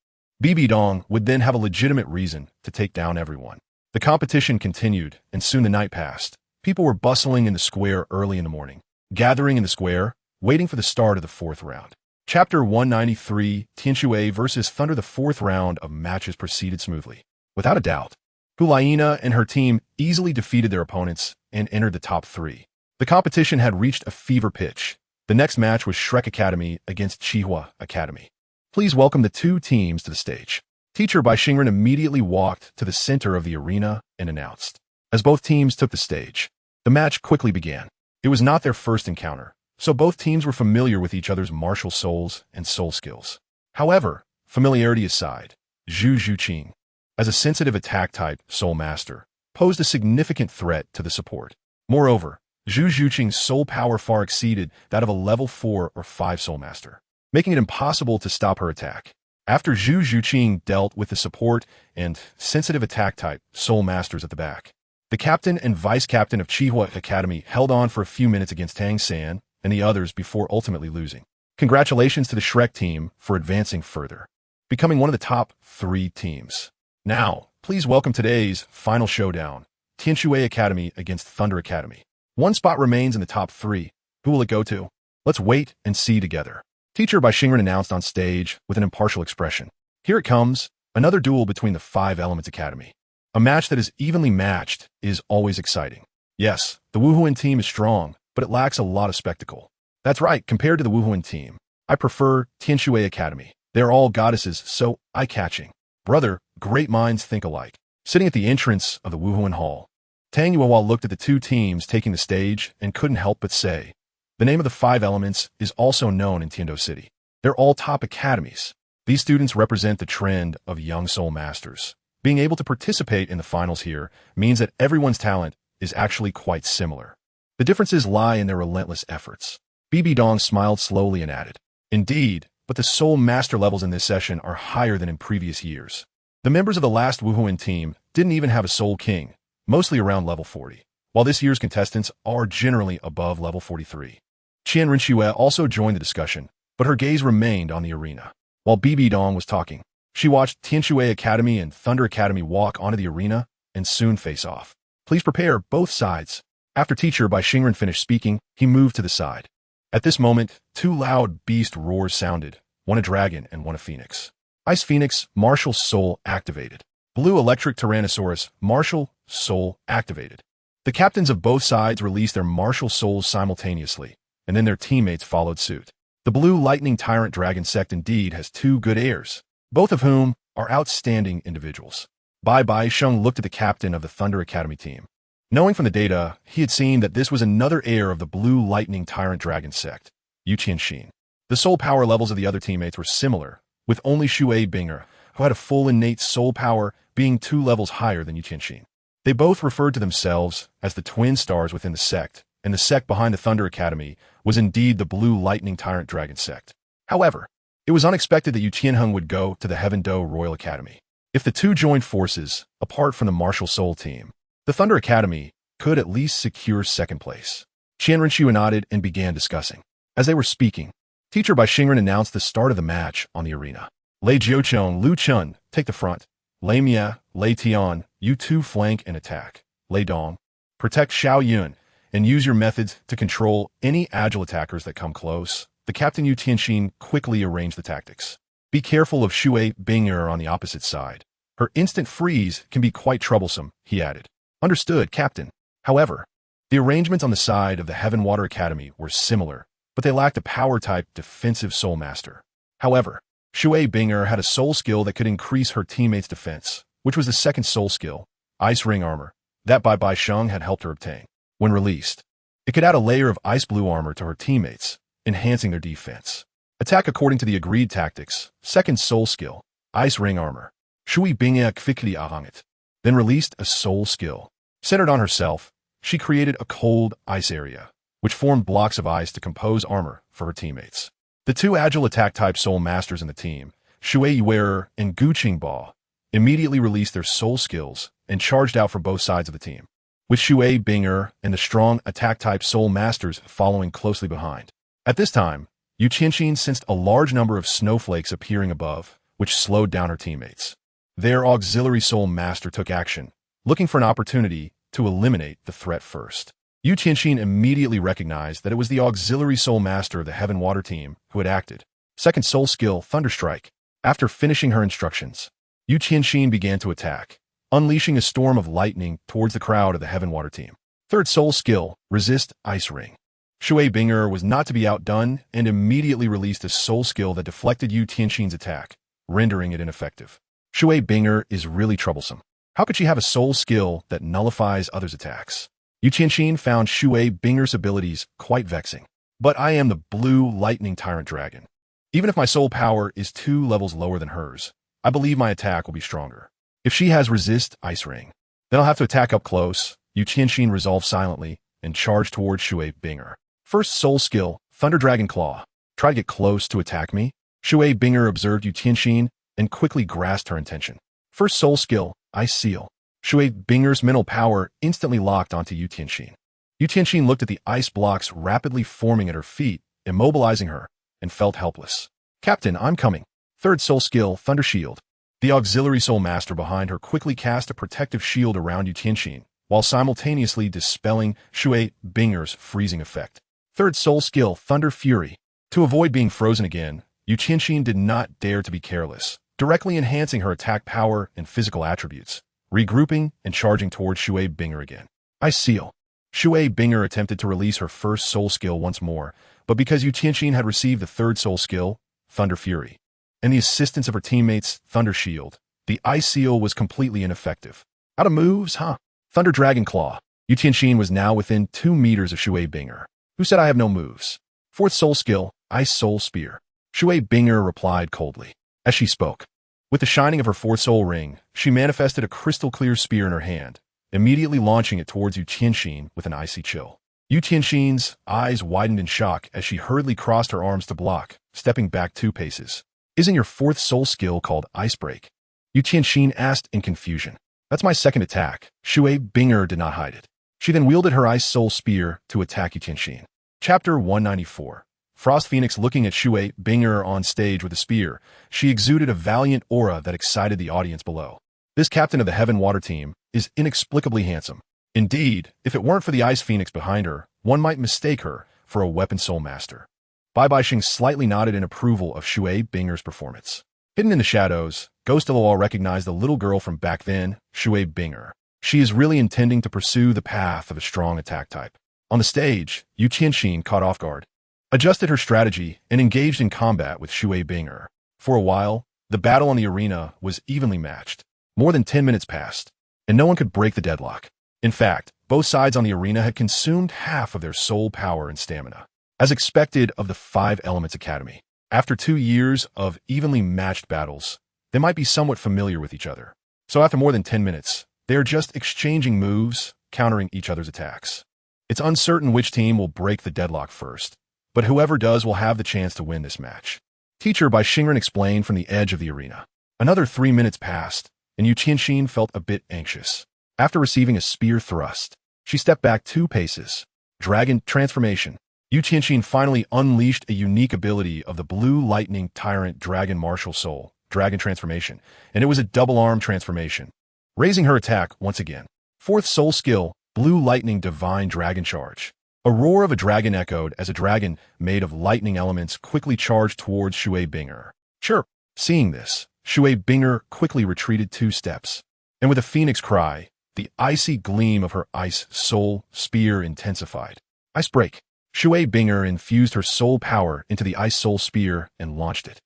Dong would then have a legitimate reason to take down everyone. The competition continued, and soon the night passed. People were bustling in the square early in the morning, gathering in the square, waiting for the start of the 4th round. Chapter 193, Renxue versus Thunder. The 4th round of matches proceeded smoothly. Without a doubt, Hulaina and her team easily defeated their opponents and entered the top 3. The competition had reached a fever pitch. The next match was Shrek Academy against Chihua Academy. Please welcome the 2 teams to the stage. Teacher BibiSheng immediately walked to the center of the arena and announced. As both teams took the stage, the match quickly began. It was not their first encounter, so both teams were familiar with each other's martial souls and soul skills. However, familiarity aside, Zhu Zhuqing, as a sensitive attack-type soul master, posed a significant threat to the support. Moreover, Zhu Zhuqing's soul power far exceeded that of a level 4 or 5 soul master, making it impossible to stop her attack. After Zhu Zhuqing dealt with the support and sensitive attack-type soul masters at the back, the captain and vice-captain of Chihua Academy held on for a few minutes against Tang San and the others before ultimately losing. Congratulations to the Shrek team for advancing further, becoming one of the top 3 teams. Now, please welcome today's final showdown, Renxue Academy against Thunder Academy. One spot remains in the top 3. Who will it go to? Let's wait and see together. Teacher BibiSheng announced on stage with an impartial expression. Here it comes, another duel between the 5 Elements Academy. A match that is evenly matched is always exciting. Yes, the Wuhuan team is strong, but it lacks a lot of spectacle. That's right, compared to the Wuhuan team, I prefer Renxue Academy. They're all goddesses, so eye-catching. Brother, great minds think alike. Sitting at the entrance of the Wuhuan Hall, Tang Yuehua looked at the 2 teams taking the stage and couldn't help but say, the name of the 5 Elements is also known in Tiando City. They're all top academies. These students represent the trend of young soul masters. Being able to participate in the finals here means that everyone's talent is actually quite similar. The differences lie in their relentless efforts. Dong smiled slowly and added, Indeed, but the soul master levels in this session are higher than in previous years. The members of the last Wuhuan team didn't even have a soul king, mostly around level 40, while this year's contestants are generally above level 43. Renxue also joined the discussion, but her gaze remained on the arena. While Dong was talking, she watched Renxue Academy and Thunder Academy walk onto the arena and soon face off. Please prepare both sides. After Teacher BibiSheng finished speaking, he moved to the side. At this moment, 2 loud beast roars sounded, one a dragon and one a phoenix. Ice Phoenix, Martial Soul activated. Blue Electric Tyrannosaurus, Martial Soul activated. The captains of both sides released their martial souls simultaneously, and then their teammates followed suit. The Blue Lightning Tyrant Dragon sect indeed has 2 good heirs, both of whom are outstanding individuals. BibiSheng looked at the captain of the Thunder Academy team. Knowing from the data, he had seen that this was another heir of the Blue Lightning Tyrant Dragon sect, Yu Qianxin. The soul power levels of the other teammates were similar, with only Shui Binger, who had a full innate soul power, being 2 levels higher than Yu Qianxin. They both referred to themselves as the twin stars within the sect, and the sect behind the Thunder Academy was indeed the Blue Lightning Tyrant Dragon sect. However, it was unexpected that Yu Qianheng would go to the Heaven Do Royal Academy. If the 2 joined forces, apart from the Martial Soul team, the Thunder Academy could at least secure 2nd place. Renxue nodded and began discussing. As they were speaking, Teacher BibiSheng announced the start of the match on the arena. Lei Jiuqiong, Lu Chun, take the front. Lei Mia, Lei Tian, you 2 flank and attack. Lei Dong, protect Xiao Yun, and use your methods to control any agile attackers that come close. The Captain Yu Qianxin quickly arranged the tactics. Be careful of Shui Binger on the opposite side. Her instant freeze can be quite troublesome, he added. Understood, Captain. However, the arrangements on the side of the Heaven Water Academy were similar, but they lacked a power-type defensive soul master. However, Shui Binger had a soul skill that could increase her teammates' defense, which was the second soul skill, Ice Ring Armor, that BibiSheng had helped her obtain. When released, it could add a layer of ice blue armor to her teammates, enhancing their defense. Attack according to the agreed tactics, second soul skill, Ice Ring Armor. Shui Binger quickly ahangit. Then released a soul skill. Centered on herself, she created a cold ice area, which formed blocks of ice to compose armor for her teammates. The two agile attack-type soul masters in the team, Shui Wearer and Guqingba, immediately released their soul skills and charged out for both sides of the team, with Shui Binger and the strong attack-type soul masters following closely behind. At this time, Yu Qianxin sensed a large number of snowflakes appearing above, which slowed down her teammates. Their auxiliary soul master took action, looking for an opportunity to eliminate the threat first. Yu Qianxin immediately recognized that it was the auxiliary soul master of the Heaven Water team who had acted. Second soul skill, Thunderstrike. After finishing her instructions, Yu Qianxin began to attack, unleashing a storm of lightning towards the crowd of the Heaven Water team. Third soul skill, Resist Ice Ring. Shui Binger was not to be outdone and immediately released a soul skill that deflected Yu Qianxin's attack, rendering it ineffective. Shui Binger is really troublesome. How could she have a soul skill that nullifies others' attacks? Yu Qianxin found Shui Binger's abilities quite vexing. But I am the blue lightning tyrant dragon. Even if my soul power is 2 levels lower than hers, I believe my attack will be stronger. If she has Resist Ice Ring, then I'll have to attack up close. Yu Qianxin resolved silently and charged towards Shui Binger. First soul skill, Thunder Dragon Claw. Try to get close to attack me? Shui Binger observed Yu Qianxin and quickly grasped her intention. First soul skill, Ice Seal. Shui Binger's mental power instantly locked onto Yu Qianxin. Yu Qianxin looked at the ice blocks rapidly forming at her feet, immobilizing her, and felt helpless. Captain, I'm coming. Third soul skill, Thunder Shield. The auxiliary soul master behind her quickly cast a protective shield around Yu Qianxin, while simultaneously dispelling Shui Binger's freezing effect. Third soul skill, Thunder Fury. To avoid being frozen again, Yu Qianxin did not dare to be careless, directly enhancing her attack power and physical attributes, regrouping and charging towards Shui Binger again. Ice Seal. Shui Binger attempted to release her first soul skill once more, but because Yu Qianxin had received the third soul skill, Thunder Fury, and the assistance of her teammates, Thunder Shield, the Ice Seal was completely ineffective. Out of moves, huh? Thunder Dragon Claw. Yu Qianxin was now within 2 meters of Shui Binger, who said I have no moves. Fourth soul skill, Ice Soul Spear. Shui Binger replied coldly. As she spoke, with the shining of her fourth soul ring, she manifested a crystal-clear spear in her hand, immediately launching it towards Yu Qianxin with an icy chill. Yu Qianxin's eyes widened in shock as she hurriedly crossed her arms to block, stepping back 2 paces. Isn't your fourth soul skill called Ice Break? Yu Qianxin asked in confusion. That's my second attack. Shui Binger did not hide it. She then wielded her Ice Soul Spear to attack Yu Qianxin. Chapter 194. Frost Phoenix looking at Shui Binger on stage with a spear, she exuded a valiant aura that excited the audience below. This captain of the Heaven Water team is inexplicably handsome. Indeed, if it weren't for the Ice Phoenix behind her, one might mistake her for a weapon soul master. BibiSheng slightly nodded in approval of Shui Binger's performance. Hidden in the shadows, Ghost Douluo recognized the little girl from back then, Shui Binger. She is really intending to pursue the path of a strong attack type. On the stage, Yu Qianxin caught off guard, adjusted her strategy, and engaged in combat with Shui Binger. For a while, the battle on the arena was evenly matched. More than 10 minutes passed, and no one could break the deadlock. In fact, both sides on the arena had consumed half of their soul power and stamina. As expected of the 5 Elements Academy, after 2 years of evenly matched battles, they might be somewhat familiar with each other. So after more than 10 minutes, they are just exchanging moves, countering each other's attacks. It's uncertain which team will break the deadlock first, but whoever does will have the chance to win this match. Teacher by Shingren explained from the edge of the arena. Another 3 minutes passed, and Yu Qianxin felt a bit anxious. After receiving a spear thrust, she stepped back 2 paces. Dragon Transformation. Yu Qianxin finally unleashed a unique ability of the Blue Lightning Tyrant Dragon Martial Soul, Dragon Transformation, and it was a double-arm transformation, raising her attack once again. Fourth soul skill, Blue Lightning Divine Dragon Charge. A roar of a dragon echoed as a dragon made of lightning elements quickly charged towards Shui Binger. Chirp! Seeing this, Shui Binger quickly retreated 2 steps, and with a phoenix cry, The icy gleam of her ice soul spear intensified. Ice break. Xue Binger infused her soul power into the ice soul spear and launched it.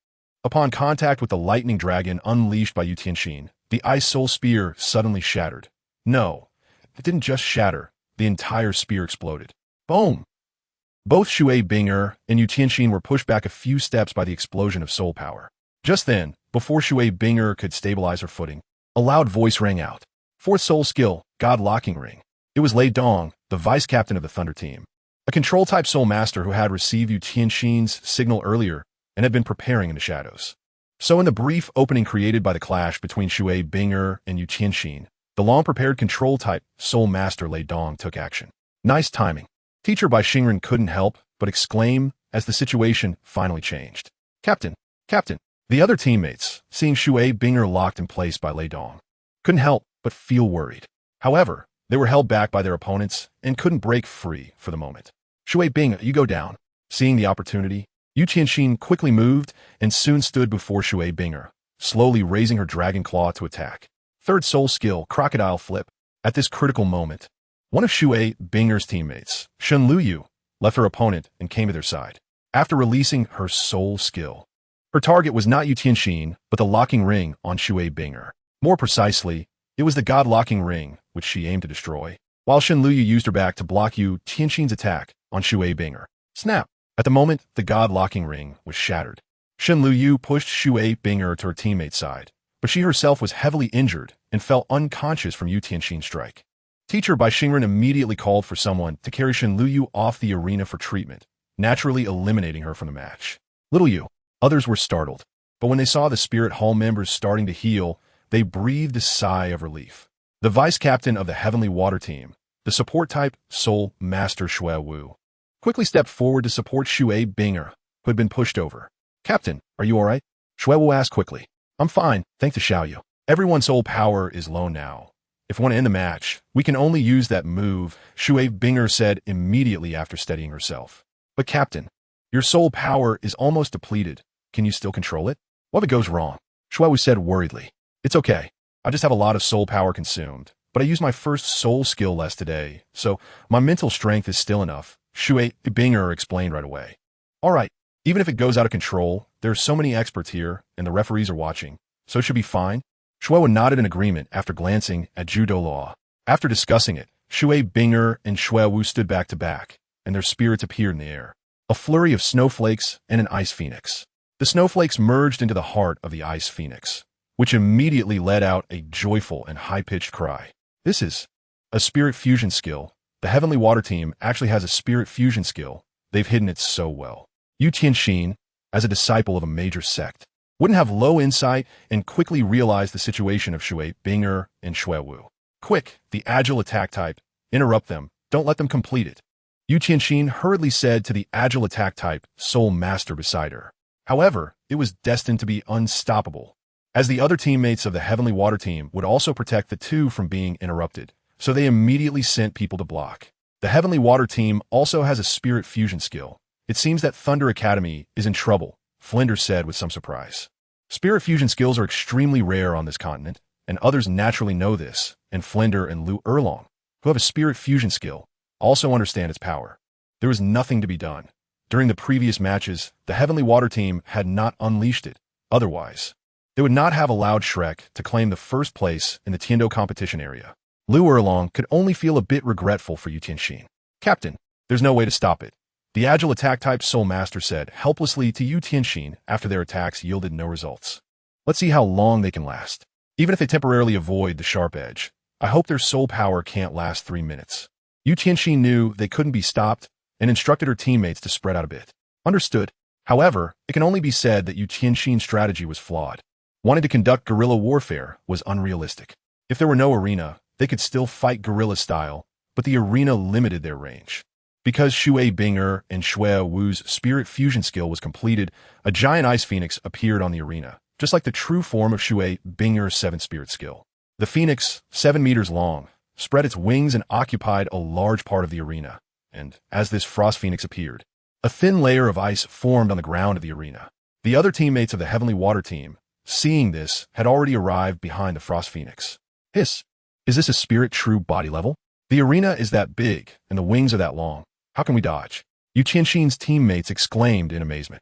Upon contact with the lightning dragon unleashed by Yu Tianxin, the ice soul spear suddenly shattered. No, it didn't just shatter. The entire spear exploded. Boom! Both Xue Binger and Yu Tianxin were pushed back a few steps by the explosion of soul power. Just then, before Xue Binger could stabilize her footing, a loud voice rang out. Fourth soul skill, God Locking Ring. It was Lei Dong, the vice-captain of the Thunder team. A control-type soul master who had received Yu Tianxin's signal earlier and had been preparing in the shadows. So in the brief opening created by the clash between Xue Binger and Yu Tianxin, the long-prepared control-type soul master Lei Dong took action. Nice timing. Teacher Bai Xingren couldn't help but exclaim as the situation finally changed. Captain! Captain! The other teammates, seeing Xue Binger locked in place by Lei Dong, couldn't help but feel worried. However, they were held back by their opponents and couldn't break free for the moment. Xue Binger, you go down. Seeing the opportunity, Yu Tianxin quickly moved and soon stood before Xue Binger, slowly raising her dragon claw to attack. Third soul skill, Crocodile Flip. At this critical moment, one of Xue Binger's teammates, Shen Luyu, left her opponent and came to their side. After releasing her soul skill, her target was not Yu Tianxin, but the locking ring on Xue Binger. More precisely, it was the God Locking Ring, which she aimed to destroy, while Shen Luyu used her back to block Yu Tianxin's attack on Xue Binger. Snap! At the moment, the God Locking Ring was shattered. Shen Luyu pushed Xue Binger to her teammate's side, but she herself was heavily injured and fell unconscious from Yu Tianxin's strike. Teacher Bai Xingren immediately called for someone to carry Shen Luyu off the arena for treatment, naturally eliminating her from the match. Little Yu. Others were startled, but when they saw the Spirit Hall members starting to heal, they breathed a sigh of relief. The vice-captain of the Heavenly Water Team, the support-type Soul Master Xue Wu, quickly stepped forward to support Xue Binger, who had been pushed over. Captain, are you alright? Xue Wu asked quickly. I'm fine, thanks to Xiaoyu. Everyone's soul power is low now. If we want to end the match, we can only use that move, Xue Binger said immediately after steadying herself. But Captain, your soul power is almost depleted. Can you still control it? What if it goes wrong? Xue Wu said worriedly. It's okay. I just have a lot of soul power consumed, but I used my first soul skill less today, so my mental strength is still enough, Xue Binger explained right away. Alright, even if it goes out of control, there are so many experts here, and the referees are watching, so it should be fine. Xue Wu nodded in agreement after glancing at Douluo. After discussing it, Xue Binger and Xue Wu stood back to back, and their spirits appeared in the air. A flurry of snowflakes and an ice phoenix. The snowflakes merged into the heart of the ice phoenix, which immediately let out a joyful and high-pitched cry. This is a spirit fusion skill. The Heavenly Water Team actually has a spirit fusion skill. They've hidden it so well. Yu Tianxin, as a disciple of a major sect, wouldn't have low insight and quickly realized the situation of Xue Binger and Xue Wu. Quick, the agile attack type. Interrupt them. Don't let them complete it. Yu Tianxin hurriedly said to the agile attack type soul master beside her. However, it was destined to be unstoppable, as the other teammates of the Heavenly Water Team would also protect the two from being interrupted, so they immediately sent people to block. The Heavenly Water Team also has a spirit fusion skill. It seems that Thunder Academy is in trouble, Flinders said with some surprise. Spirit fusion skills are extremely rare on this continent, and others naturally know this, and Flinder and Lu Erlong, who have a spirit fusion skill, also understand its power. There was nothing to be done. During the previous matches, the Heavenly Water Team had not unleashed it. Otherwise, they would not have allowed Shrek to claim the first place in the Tiendo competition area. Lu Erlong could only feel a bit regretful for Yu Tianxin. Captain, there's no way to stop it. The agile attack type Soul Master said helplessly to Yu Tianxin after their attacks yielded no results. Let's see how long they can last. Even if they temporarily avoid the sharp edge, I hope their soul power can't last 3 minutes. Yu Tianxin knew they couldn't be stopped and instructed her teammates to spread out a bit. Understood. However, it can only be said that Yu Tianxin's strategy was flawed. Wanting to conduct guerrilla warfare was unrealistic. If there were no arena, they could still fight guerrilla style, but the arena limited their range. Because Xue Binger and Xue Wu's spirit fusion skill was completed, a giant ice phoenix appeared on the arena, just like the true form of Xue Binger's 7 spirit skill. The phoenix, 7 meters long, spread its wings and occupied a large part of the arena, and as this frost phoenix appeared, a thin layer of ice formed on the ground of the arena. The other teammates of the Heavenly Water Team, seeing this, had already arrived behind the frost phoenix. Hiss! Is this a spirit true body level? The arena is that big, and the wings are that long. How can we dodge? Yu Qianxin's teammates exclaimed in amazement.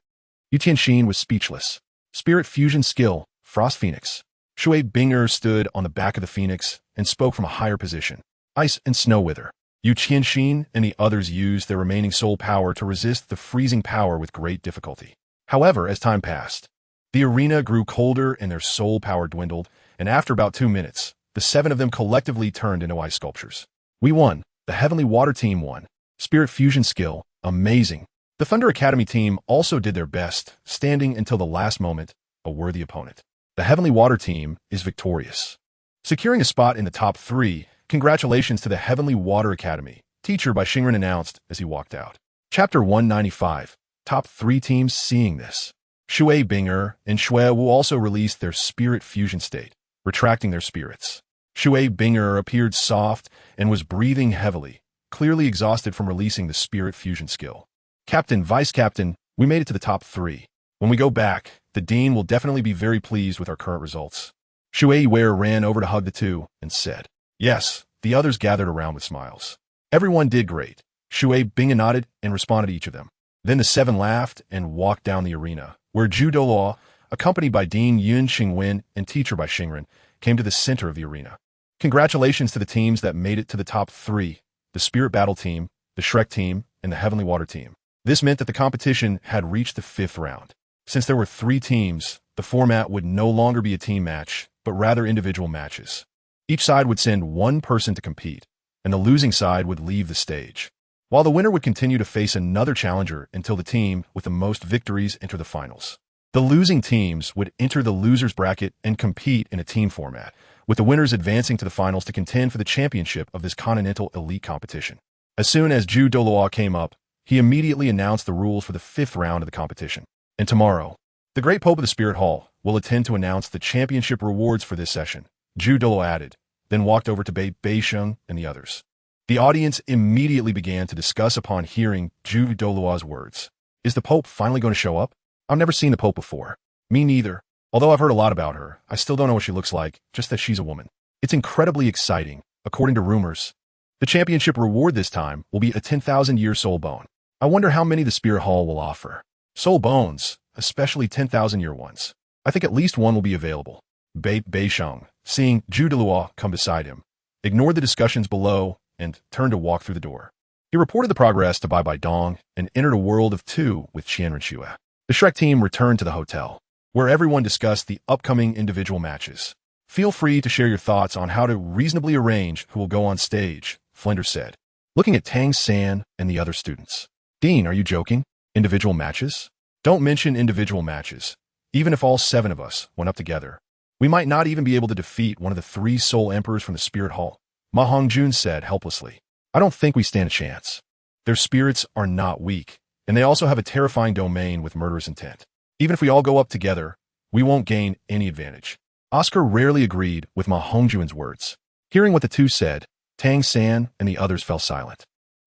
Yu Qianxin was speechless. Spirit fusion skill, Frost Phoenix. Shui Binger stood on the back of the Phoenix and spoke from a higher position. Ice and Snow Wither. Yu Qianxin and the others used their remaining soul power to resist the freezing power with great difficulty. However, as time passed, the arena grew colder and their soul power dwindled, and after about 2 minutes, the 7 of them collectively turned into ice sculptures. We won. The Heavenly Water team won. Spirit fusion skill, amazing. The Thunder Academy team also did their best, standing until the last moment, a worthy opponent. The Heavenly Water team is victorious. Securing a spot in the top 3, congratulations to the Heavenly Water Academy, teacher BibiSheng announced as he walked out. Chapter 195, Top 3 teams seeing this. Shui Binger and Renxue will also release their spirit fusion state, retracting their spirits. Shui Binger appeared soft and was breathing heavily, clearly exhausted from releasing the spirit fusion skill. Captain, Vice Captain, we made it to the top 3. When we go back, the Dean will definitely be very pleased with our current results. Shui Ware ran over to hug the 2 and said, yes, the others gathered around with smiles. Everyone did great. Shui Binger nodded and responded to each of them. Then the 7 laughed and walked down the arena, where Douluo, accompanied by Dean Yun Xingwen and teacher BibiSheng, came to the center of the arena. Congratulations to the teams that made it to the top 3, the Spirit Battle team, the Shrek team, and the Heavenly Water team. This meant that the competition had reached the 5th round. Since there were 3 teams, the format would no longer be a team match, but rather individual matches. Each side would send 1 person to compete, and the losing side would leave the stage, while the winner would continue to face another challenger until the team with the most victories enter the finals. The losing teams would enter the losers bracket and compete in a team format, with the winners advancing to the finals to contend for the championship of this continental elite competition. As soon as Douluo came up, he immediately announced the rules for the 5th round of the competition. And tomorrow, the Great Pope of the Spirit Hall will attend to announce the championship rewards for this session, Douluo added, then walked over to BibiSheng and the others. The audience immediately began to discuss upon hearing Douluo's words. Is the Pope finally going to show up? I've never seen the Pope before. Me neither. Although I've heard a lot about her, I still don't know what she looks like, just that she's a woman. It's incredibly exciting, according to rumors. The championship reward this time will be a 10,000-year soul bone. I wonder how many the Spirit Hall will offer. Soul bones, especially 10,000-year ones. I think at least 1 will be available. BibiSheng, seeing Douluo come beside him, ignored the discussions below and turned to walk through the door. He reported the progress to BibiDong and entered a world of 2 with Renxue. The Shrek team returned to the hotel, where everyone discussed the upcoming individual matches. Feel free to share your thoughts on how to reasonably arrange who will go on stage, Flender said, looking at Tang San and the other students. Dean, are you joking? Individual matches? Don't mention individual matches. Even if all 7 of us went up together, we might not even be able to defeat one of the 3 Soul Emperors from the Spirit Hall, Ma Hongjun said helplessly. I don't think we stand a chance. Their spirits are not weak, and they also have a terrifying domain with murderous intent. Even if we all go up together, we won't gain any advantage. Oscar rarely agreed with Ma Hongjun's words. Hearing what the 2 said, Tang San and the others fell silent.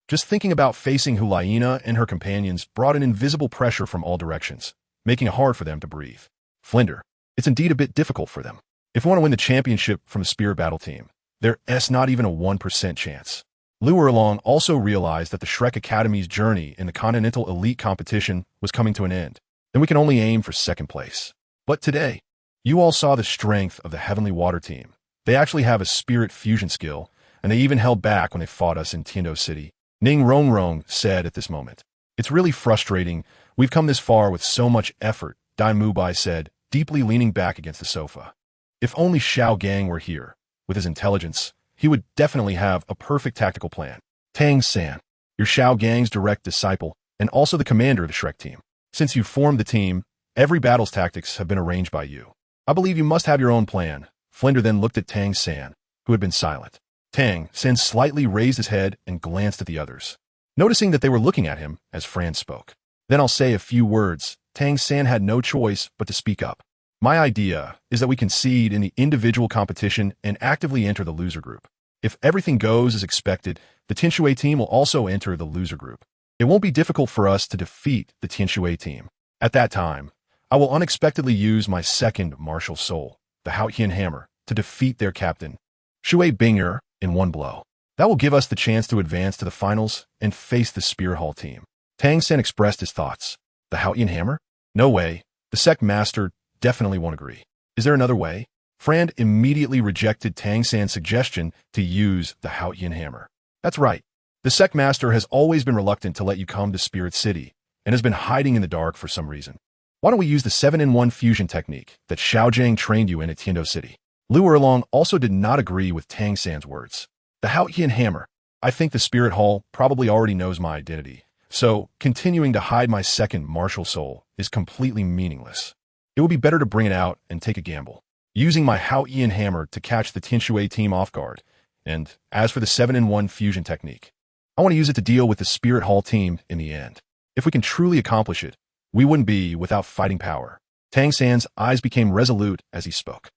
Just thinking about facing Hulaina and her companions brought an invisible pressure from all directions, making it hard for them to breathe. Flender, it's indeed a bit difficult for them. If we want to win the championship from the Spirit Battle team, there's not even a 1% chance. Lu Erlong also realized that the Shrek Academy's journey in the Continental Elite competition was coming to an end, and we can only aim for 2nd place. But today, you all saw the strength of the Heavenly Water team. They actually have a spirit fusion skill, and they even held back when they fought us in Tiando City. Ning Rongrong said at this moment. It's really frustrating. We've come this far with so much effort, Dai Mubai said, deeply leaning back against the sofa. If only Xiao Gang were here. With his intelligence, he would definitely have a perfect tactical plan. Tang San, you're Xiao Gang's direct disciple, and also the commander of the Shrek team. Since you formed the team, every battle's tactics have been arranged by you. I believe you must have your own plan. Flender then looked at Tang San, who had been silent. Tang San slightly raised his head and glanced at the others, noticing that they were looking at him as Fran spoke. Then I'll say a few words. Tang San had no choice but to speak up. My idea is that we concede in the individual competition and actively enter the loser group. If everything goes as expected, the Renxue team will also enter the loser group. It won't be difficult for us to defeat the Renxue team. At that time, I will unexpectedly use my 2nd martial soul, the Haotian Hammer, to defeat their captain. Shui Binger in one blow. That will give us the chance to advance to the finals and face the Spirit Hall team. Tang San expressed his thoughts. The Haotian hammer? No way. The sect master definitely won't agree. Is there another way? Fran immediately rejected Tang San's suggestion to use the Haotian hammer. That's right. The sect master has always been reluctant to let you come to Spirit City and has been hiding in the dark for some reason. Why don't we use the 7-in-1 fusion technique that Xiaojiang trained you in at Tiando City? Lu Erlong also did not agree with Tang San's words. The Haotian hammer. I think the Spirit Hall probably already knows my identity, so continuing to hide my second martial soul is completely meaningless. It would be better to bring it out and take a gamble, using my Haotian hammer to catch the Renxue team off guard. And as for the 7-in-1 fusion technique, I want to use it to deal with the Spirit Hall team in the end. If we can truly accomplish it, we wouldn't be without fighting power. Tang San's eyes became resolute as he spoke.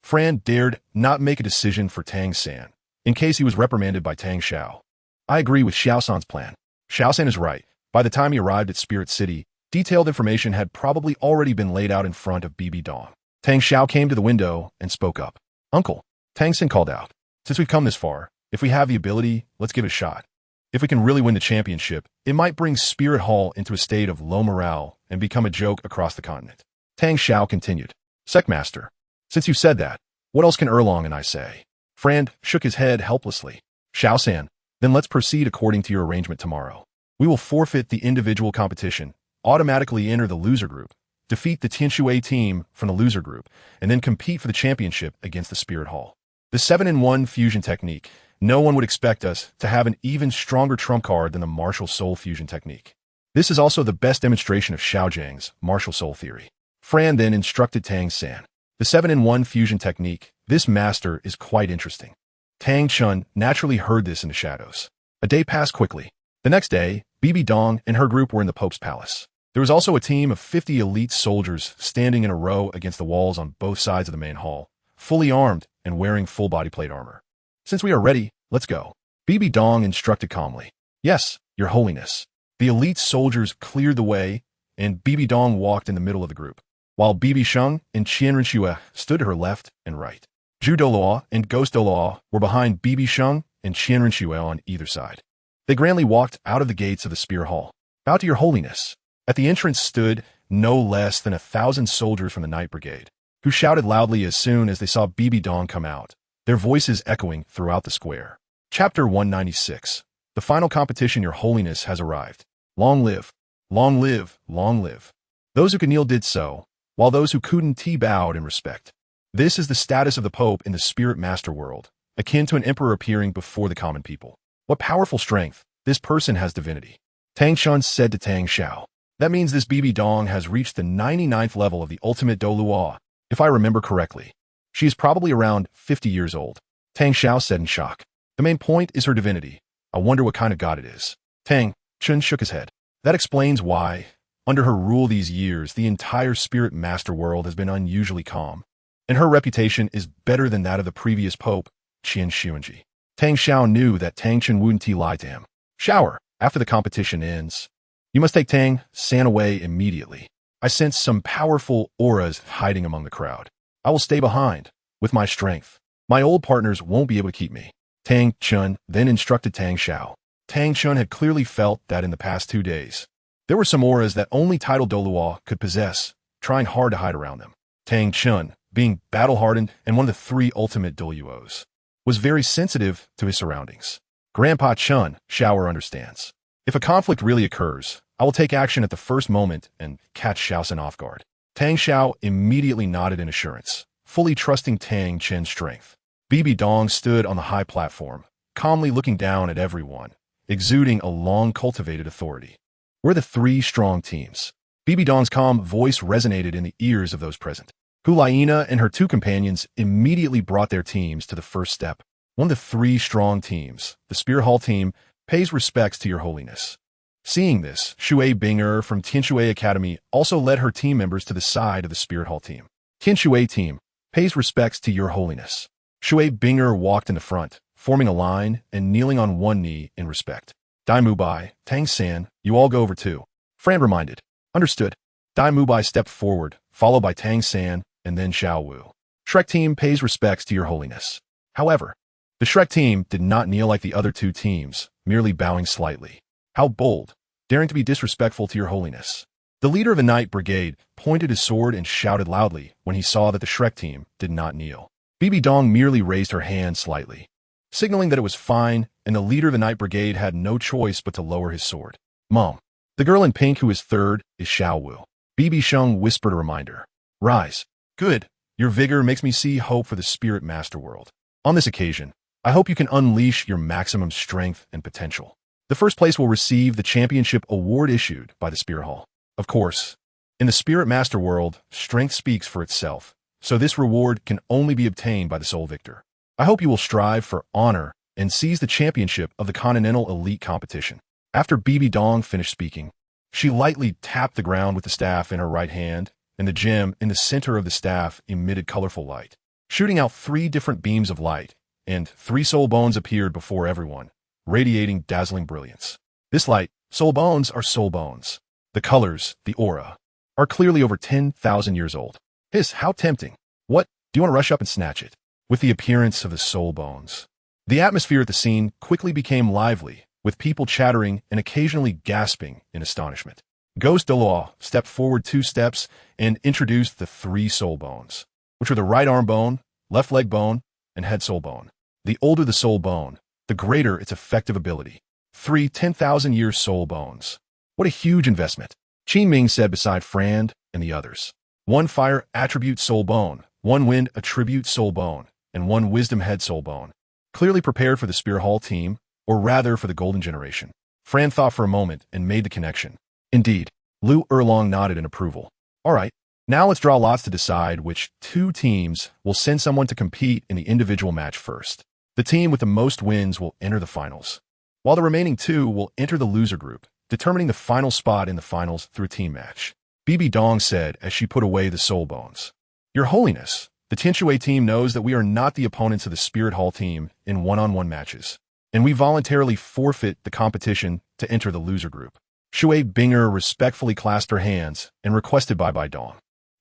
Fran dared not make a decision for Tang San, in case he was reprimanded by Tang Xiao. I agree with Xiao San's plan. Xiao San is right. By the time he arrived at Spirit City, detailed information had probably already been laid out in front of Bibi Dong. Tang Xiao came to the window and spoke up. Uncle, Tang San called out. Since we've come this far, if we have the ability, let's give it a shot. If we can really win the championship, it might bring Spirit Hall into a state of low morale and become a joke across the continent. Tang Xiao continued. Sectmaster, since you said that, what else can Erlong and I say? Fran shook his head helplessly. Xiao San, then let's proceed according to your arrangement tomorrow. We will forfeit the individual competition, automatically enter the loser group, defeat the Renxue team from the loser group, and then compete for the championship against the Spirit Hall. The 7-in-1 fusion technique. No one would expect us to have an even stronger trump card than the martial soul fusion technique. This is also the best demonstration of Xiaojiang's martial soul theory. Fran then instructed Tang San. The 7-in-1 fusion technique, this master is quite interesting. Tang Chun naturally heard this in the shadows. A day passed quickly. The next day, Bibi Dong and her group were in the Pope's palace. There was also a team of 50 elite soldiers standing in a row against the walls on both sides of the main hall, fully armed and wearing full body plate armor. Since we are ready, let's go. Bibi Dong instructed calmly. Yes, Your Holiness. The elite soldiers cleared the way, and Bibi Dong walked in the middle of the group, while BibiSheng and Renxue stood to her left and right. Douluo and Ghost Douluo were behind BibiSheng and Renxue on either side. They grandly walked out of the gates of the Spirit Hall. Bow to Your Holiness. At the entrance stood no less than 1,000 soldiers from the Night Brigade, who shouted loudly as soon as they saw Bibi Dong come out, their voices echoing throughout the square. Chapter 196. The final competition, Your Holiness, has arrived. Long live, long live, long live. Those who could kneel did so, while those who couldn't bowed in respect. This is the status of the Pope in the Spirit Master world, akin to an emperor appearing before the common people. What powerful strength! This person has divinity. Tang Chun said to Tang Xiao. That means this Bibi Dong has reached the 99th level of the ultimate Douluo, if I remember correctly. She is probably around 50 years old. Tang Xiao said in shock. The main point is her divinity. I wonder what kind of god it is. Tang Chun shook his head. That explains why, under her rule these years, the entire Spirit Master world has been unusually calm, and her reputation is better than that of the previous Pope, Qian Xuanji. Tang Xiao knew that Tang Chun wouldn't lie to him. Shower, after the competition ends. You must take Tang San away immediately. I sense some powerful auras hiding among the crowd. I will stay behind, with my strength. My old partners won't be able to keep me. Tang Chun then instructed Tang Xiao. Tang Chun had clearly felt that in the past 2 days, there were some auras that only titled Douluo could possess, trying hard to hide around them. Tang Chun, being battle-hardened and one of the 3 ultimate Douluos, was very sensitive to his surroundings. Grandpa Chun, Shower understands. If a conflict really occurs, I will take action at the first moment and catch Xiaosan off guard. Tang Xiao immediately nodded in assurance, fully trusting Tang Chen's strength. Bibi Dong stood on the high platform, calmly looking down at everyone, exuding a long-cultivated authority. We're the 3 strong teams. Bibi Dong's calm voice resonated in the ears of those present. Hulaina and her 2 companions immediately brought their teams to the first step. One of the 3 strong teams, the Spirit Hall team, pays respects to Your Holiness. Seeing this, Shui Binger from Renxue Academy also led her team members to the side of the Spirit Hall team. Renxue team pays respects to Your Holiness. Shui Binger walked in the front, forming a line and kneeling on one knee in respect. Dai Mubai, Tang San, you all go over too. Fran reminded. Understood. Dai Mubai stepped forward, followed by Tang San and then Xiao Wu. Shrek team pays respects to Your Holiness. However, the Shrek team did not kneel like the other two teams, merely bowing slightly. How bold, daring to be disrespectful to your holiness. The leader of the Knight Brigade pointed his sword and shouted loudly when he saw that the Shrek team did not kneel. Bibi Dong merely raised her hand slightly, signaling that it was fine, and the leader of the Knight Brigade had no choice but to lower his sword. Mom. The girl in pink who is third is Xiao Wu. BibiSheng whispered a reminder. Rise. Good. Your vigor makes me see hope for the spirit master world. On this occasion, I hope you can unleash your maximum strength and potential. The first place will receive the championship award issued by the Spirit Hall. Of course, in the Spirit Master world, strength speaks for itself, so this reward can only be obtained by the sole victor. I hope you will strive for honor and seize the championship of the Continental Elite Competition. After Bibi Dong finished speaking, she lightly tapped the ground with the staff in her right hand, and the gem in the center of the staff emitted colorful light, shooting out 3 different beams of light, and 3 soul bones appeared before everyone, radiating dazzling brilliance. This light, soul bones are soul bones. The colors, the aura, are clearly over 10,000 years old. Hiss, how tempting. What, do you want to rush up and snatch it? With the appearance of the soul bones. The atmosphere at the scene quickly became lively, with people chattering and occasionally gasping in astonishment. Ghost Douluo stepped forward 2 steps and introduced the 3 soul bones, which were the right arm bone, left leg bone, and head soul bone. The older the soul bone, the greater its effective ability. 3 10,000-year soul bones. What a huge investment. Qin Ming said beside Frand and the others. 1 fire attribute soul bone, 1 wind attribute soul bone, and 1 wisdom head soul bone. Clearly prepared for the Spear Hall team, or rather for the Golden Generation. Frand thought for a moment and made the connection. Indeed. Lu Erlong nodded in approval. All right, now let's draw lots to decide which 2 teams will send someone to compete in the individual match first. The team with the most wins will enter the finals, while the remaining 2 will enter the loser group, determining the final spot in the finals through a team match. Bibi Dong said as she put away the soul bones. Your Holiness, the Renxue team knows that we are not the opponents of the Spirit Hall team in one-on-one matches, and we voluntarily forfeit the competition to enter the loser group. Shui Binger respectfully clasped her hands and requested Bibi Dong.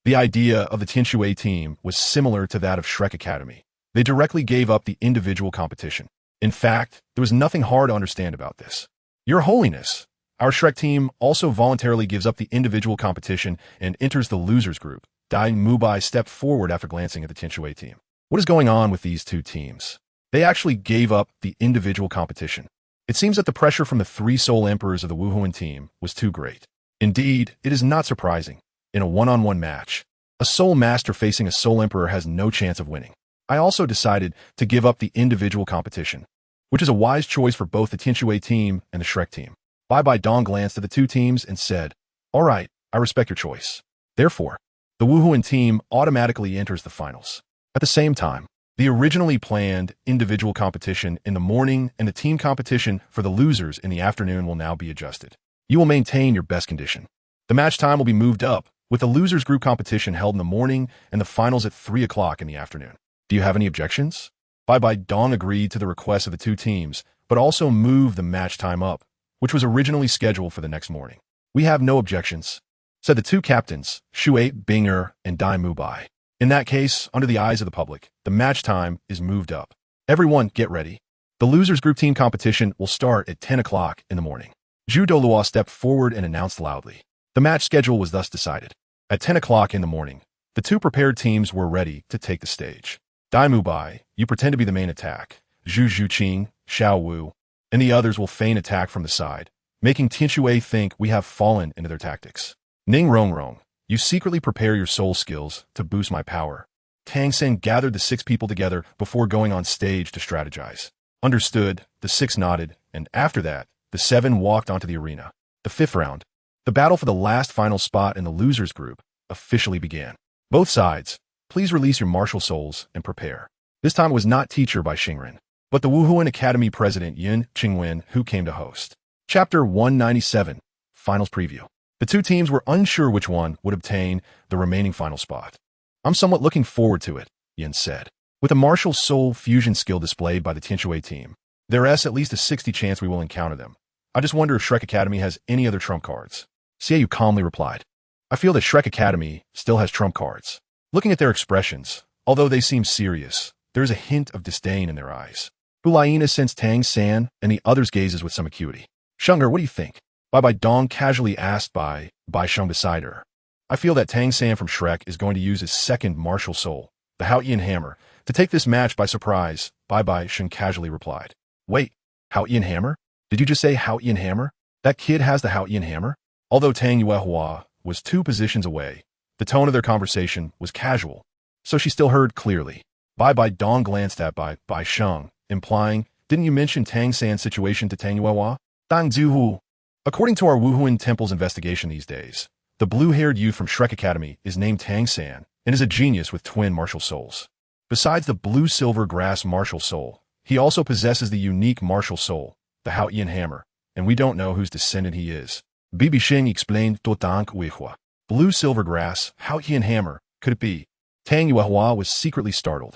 The idea of the Renxue team was similar to that of Shrek Academy. They directly gave up the individual competition. In fact, there was nothing hard to understand about this. Your Holiness, our Shrek team also voluntarily gives up the individual competition and enters the losers group. Dai Mubai stepped forward after glancing at the Renxue team. What is going on with these 2 teams? They actually gave up the individual competition. It seems that the pressure from the 3 Soul Emperors of the Wuhuan team was too great. Indeed, it is not surprising. In a one-on-one match, a Soul Master facing a Soul Emperor has no chance of winning. I also decided to give up the individual competition, which is a wise choice for both the Renxue team and the Shrek team. Bibi Dong glanced at the 2 teams and said, all right, I respect your choice. Therefore, the Wuhuan team automatically enters the finals. At the same time, the originally planned individual competition in the morning and the team competition for the losers in the afternoon will now be adjusted. You will maintain your best condition. The match time will be moved up, with the losers group competition held in the morning and the finals at 3 o'clock in the afternoon. Do you have any objections? Bibi Dong agreed to the request of the 2 teams, but also moved the match time up, which was originally scheduled for the next morning. We have no objections, said the 2 captains, Shui Binger and Dai Mubai. In that case, under the eyes of the public, the match time is moved up. Everyone, get ready. The losers group team competition will start at 10 o'clock in the morning. Zhu Douluo stepped forward and announced loudly. The match schedule was thus decided. At 10 o'clock in the morning, the 2 prepared teams were ready to take the stage. Dai Mubai, you pretend to be the main attack. Zhu Zhuqing, Xiao Wu, and the others will feign attack from the side, making Renxue think we have fallen into their tactics. Ning Rongrong, you secretly prepare your soul skills to boost my power. Tang Sen gathered the 6 people together before going on stage to strategize. Understood, the 6 nodded, and after that, the 7 walked onto the arena. The 5th round, the battle for the last final spot in the losers group, officially began. Both sides, please release your martial souls and prepare. This time it was not teacher by Xingren, but the Wuhuan Academy president Yun Qingwen who came to host. Chapter 197, Finals Preview. The 2 teams were unsure which one would obtain the remaining final spot. I'm somewhat looking forward to it, Yun said. With the martial soul fusion skill displayed by the Renxue team, there is at least a 60 chance we will encounter them. I just wonder if Shrek Academy has any other trump cards. Xiaoyu calmly replied. I feel that Shrek Academy still has trump cards. Looking at their expressions, although they seem serious, There is a hint of disdain in their eyes. Bulaina sensed Tang San and the others' gazes with some acuity. Sheng'er, what do you think? Bai Dong casually asked BibiSheng beside her. I feel that Tang San from Shrek is going to use his second martial soul, the Haotian hammer, to take this match by surprise, BibiSheng casually replied. Wait, Haotian hammer? Did you just say Haotian hammer? That kid has the Haotian hammer? Although Tang Yuehua was 2 positions away, the tone of their conversation was casual, so she still heard clearly. Bai Dong glanced at BibiSheng, implying, didn't you mention Tang San's situation to Tang Yuehua? Dang Zuhu. According to our Wuhuan Temple's investigation these days, the blue-haired youth from Shrek Academy is named Tang San and is a genius with twin martial souls. Besides the blue-silver grass martial soul, he also possesses the unique martial soul, the Haotian hammer, and we don't know whose descendant he is. BibiSheng explained to Tang Yuehua. Blue-silver grass, Haotian hammer, could it be? Tang Yuehua was secretly startled,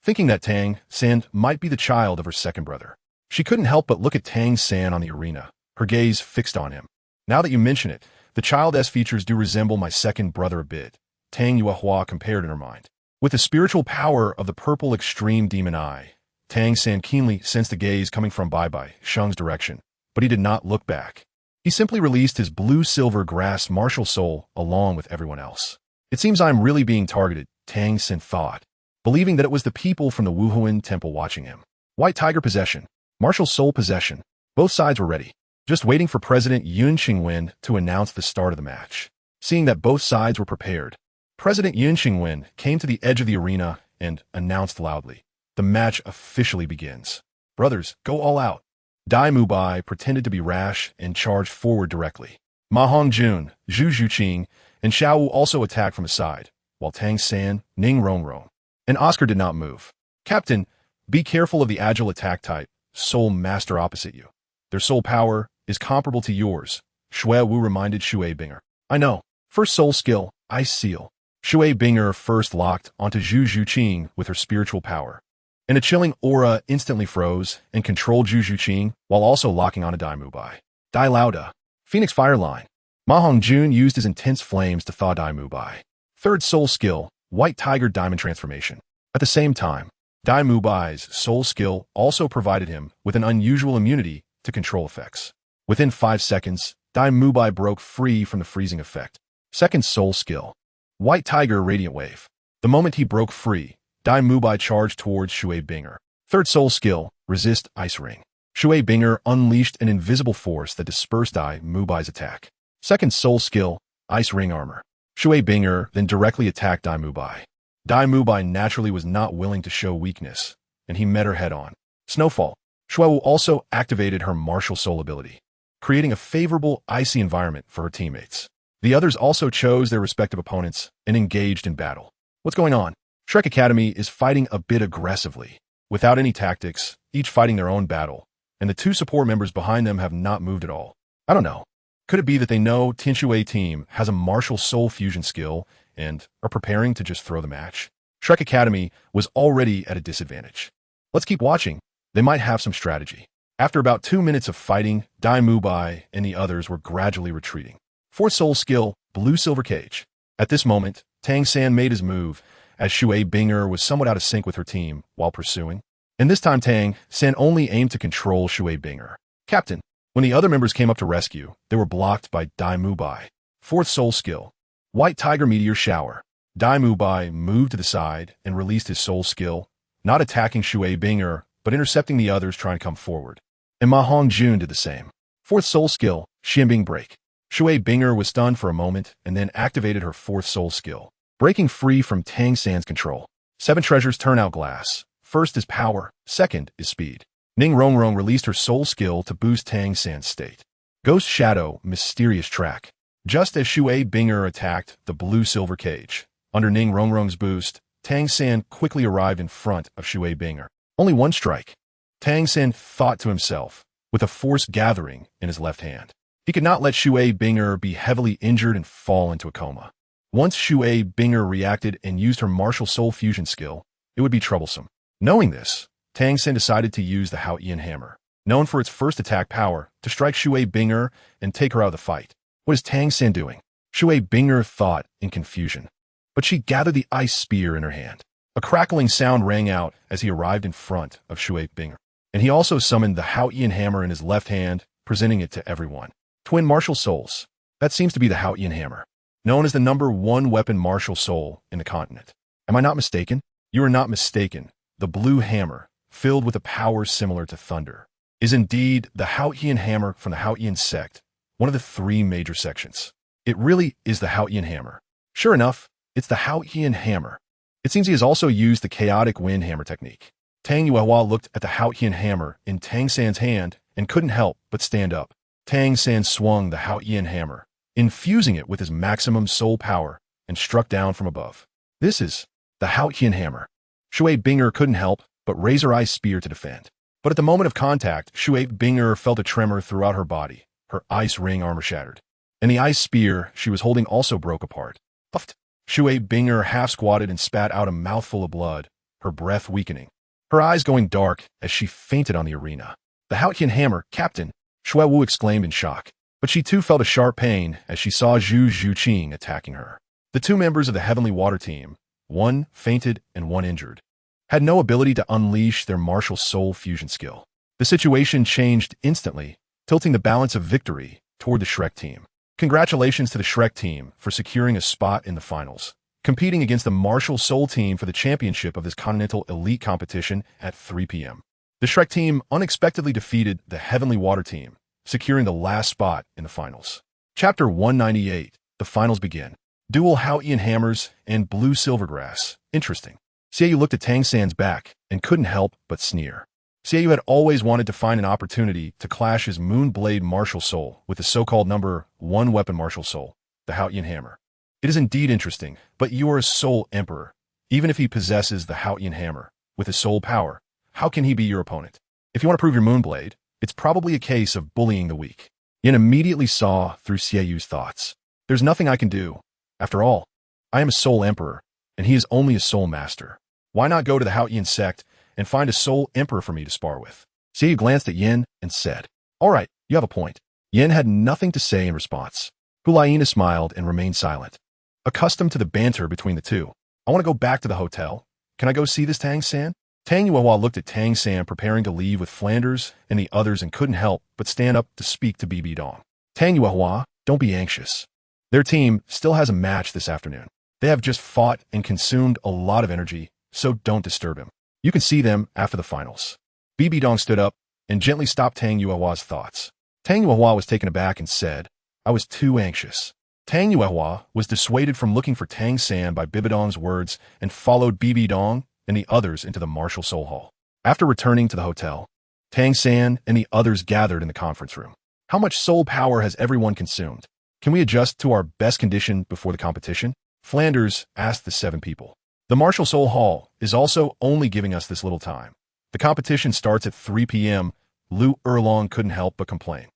thinking that Tang San might be the child of her second brother. She couldn't help but look at Tang San on the arena, her gaze fixed on him. Now that you mention it, the child's features do resemble my second brother a bit, Tang Yuehua compared in her mind. With the spiritual power of the purple extreme demon eye, Tang San keenly sensed the gaze coming from BibiSheng's direction, but he did not look back. He simply released his blue-silver grass martial soul along with everyone else. It seems I'm really being targeted, Tang San thought, believing that it was the people from the Wuhuan Temple watching him. White Tiger possession, martial soul possession. Both sides were ready, just waiting for President Yun Qingwen to announce the start of the match. Seeing that both sides were prepared, President Yun Qingwen came to the edge of the arena and announced loudly, the match officially begins. Brothers, go all out. Dai Mubai pretended to be rash and charged forward directly. Ma Hongjun, Zhu Zhuqing, and Xiao Wu also attacked from his side, while Tang San, Ning Rongrong, and Oscar did not move. Captain, be careful of the agile attack type, soul master opposite you. Their soul power is comparable to yours, Xue Wu reminded Xue Binger. I know. First soul skill, Ice Seal. Xue Binger first locked onto Zhu Zhuqing with her spiritual power, and a chilling aura instantly froze and controlled Zhu Zhuqing while also locking onto Dai Mubai. Dai Lauda. Phoenix Fire Line. Ma Hongjun used his intense flames to thaw Dai Mubai. Third soul skill, White Tiger Diamond Transformation. At the same time, Dai Mubai's soul skill also provided him with an unusual immunity to control effects. Within 5 seconds, Dai Mubai broke free from the freezing effect. Second soul skill, White Tiger Radiant Wave. The moment he broke free, Dai Mubai charged towards Xue Binger. Third soul skill, Resist Ice Ring. Xue Binger unleashed an invisible force that dispersed Dai Mubai's attack. Second soul skill, Ice Ring Armor. Xue Binger then directly attacked Dai Mubai. Dai Mubai naturally was not willing to show weakness, and he met her head-on. Snowfall. Xue Wu also activated her martial soul ability, creating a favorable icy environment for her teammates. The others also chose their respective opponents and engaged in battle. What's going on? Shrek Academy is fighting a bit aggressively, without any tactics, each fighting their own battle, and the 2 support members behind them have not moved at all. I don't know. Could it be that they know Tianxue team has a martial soul fusion skill and are preparing to just throw the match? Shrek Academy was already at a disadvantage. Let's keep watching. They might have some strategy. After about 2 minutes of fighting, Dai Mubai and the others were gradually retreating. Fourth soul skill, Blue Silver Cage. At this moment, Tang San made his move, as Xue Binger was somewhat out of sync with her team while pursuing. And this time Tang San only aimed to control Xue Binger. Captain. When the other members came up to rescue, they were blocked by Dai Mubai. Fourth soul skill, White Tiger Meteor Shower. Dai Mubai moved to the side and released his soul skill, not attacking Xue Binger, but intercepting the others trying to come forward. And Ma Hongjun did the same. Fourth soul skill, Xianbing Break. Xue Binger was stunned for a moment and then activated her fourth soul skill, breaking free from Tang San's control. 7 treasures turnout glass. First is power, second is speed. Ning Rongrong released her soul skill to boost Tang San's state. Ghost Shadow, Mysterious Track. Just as Xue Binger attacked the blue-silver cage, under Ning Rongrong's boost, Tang San quickly arrived in front of Xue Binger. Only one strike. Tang San thought to himself, with a force gathering in his left hand. He could not let Xue Binger be heavily injured and fall into a coma. Once Xue Binger reacted and used her martial soul fusion skill, it would be troublesome. Knowing this, Tang San decided to use the Haotian hammer, known for its first attack power, to strike Xue Binger and take her out of the fight. What is Tang San doing? Xue Binger thought in confusion, but she gathered the ice spear in her hand. A crackling sound rang out as he arrived in front of Shui Binger, and he also summoned the Haotian hammer in his left hand, presenting it to everyone. Twin martial souls. That seems to be the Haotian hammer, known as the #1 weapon martial soul in the continent. Am I not mistaken? You are not mistaken. The blue hammer, filled with a power similar to thunder, is indeed the Haotian hammer from the Haotian sect, one of the 3 major sections. It really is the Haotian hammer. Sure enough, it's the Haotian hammer. It seems he has also used the chaotic wind hammer technique. Tang Yuehua looked at the Haotian hammer in Tang San's hand and couldn't help but stand up. Tang San swung the Haotian hammer, infusing it with his maximum soul power, and struck down from above. This is the Haotian hammer. Shui Binger couldn't help but raise her ice spear to defend. But at the moment of contact, Shui Binger felt a tremor throughout her body. Her ice ring armor shattered, and the ice spear she was holding also broke apart. Puffed. Shui Binger half-squatted and spat out a mouthful of blood, her breath weakening, her eyes going dark as she fainted on the arena. The Haotian hammer, Captain, Shui Wu exclaimed in shock. But she too felt a sharp pain as she saw Zhu Zhuqing attacking her. The 2 members of the Heavenly Water Team, one fainted and one injured, had no ability to unleash their martial soul fusion skill. The situation changed instantly, tilting the balance of victory toward the Shrek team. Congratulations to the Shrek team for securing a spot in the finals, competing against the Martial Soul team for the championship of this Continental Elite competition at 3 p.m. The Shrek team unexpectedly defeated the Heavenly Water team, securing the last spot in the finals. Chapter 198. The finals begin. Dual Haotian hammers and blue silvergrass. Interesting. Xiaoyu looked at Tang San's back and couldn't help but sneer. Xiaoyu had always wanted to find an opportunity to clash his Moonblade martial soul with the so-called #1 weapon martial soul, the Haotian hammer. It is indeed interesting, but you are a soul emperor. Even if he possesses the Haotian hammer with his soul power, how can he be your opponent? If you want to prove your Moonblade, it's probably a case of bullying the weak. Yin immediately saw through Xiaoyu's thoughts. There's nothing I can do. After all, I am a soul emperor, and he is only a soul master. Why not go to the Haotian sect and find a soul emperor for me to spar with? Xiaoyu glanced at Yin and said, all right, you have a point. Yin had nothing to say in response. Hulayina smiled and remained silent. Accustomed to the banter between the two, I want to go back to the hotel. Can I go see this Tang San? Tang Yuehua looked at Tang San preparing to leave with Flanders and the others and couldn't help but stand up to speak to BibiDong. Tang Yuehua, don't be anxious. Their team still has a match this afternoon. They have just fought and consumed a lot of energy, so don't disturb him. You can see them after the finals. BibiDong stood up and gently stopped Tang Yuehua's thoughts. Tang Yuehua was taken aback and said, I was too anxious. Tang Yuehua was dissuaded from looking for Tang San by BibiDong's words and followed BibiDong and the others into the Martial Soul Hall. After returning to the hotel, Tang San and the others gathered in the conference room. How much soul power has everyone consumed? Can we adjust to our best condition before the competition? Flanders asked the 7 people. The Martial Soul Hall is also only giving us this little time. The competition starts at 3 p.m. Lu Erlong couldn't help but complain.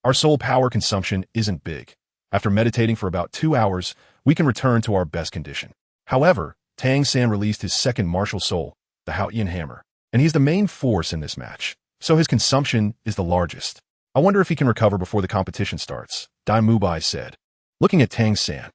Our soul power consumption isn't big. After meditating for about 2 hours, we can return to our best condition. However, Tang San released his second martial soul, the Haotian hammer, and he's the main force in this match, so his consumption is the largest. I wonder if he can recover before the competition starts, Dai Mubai said. Looking at Tang San,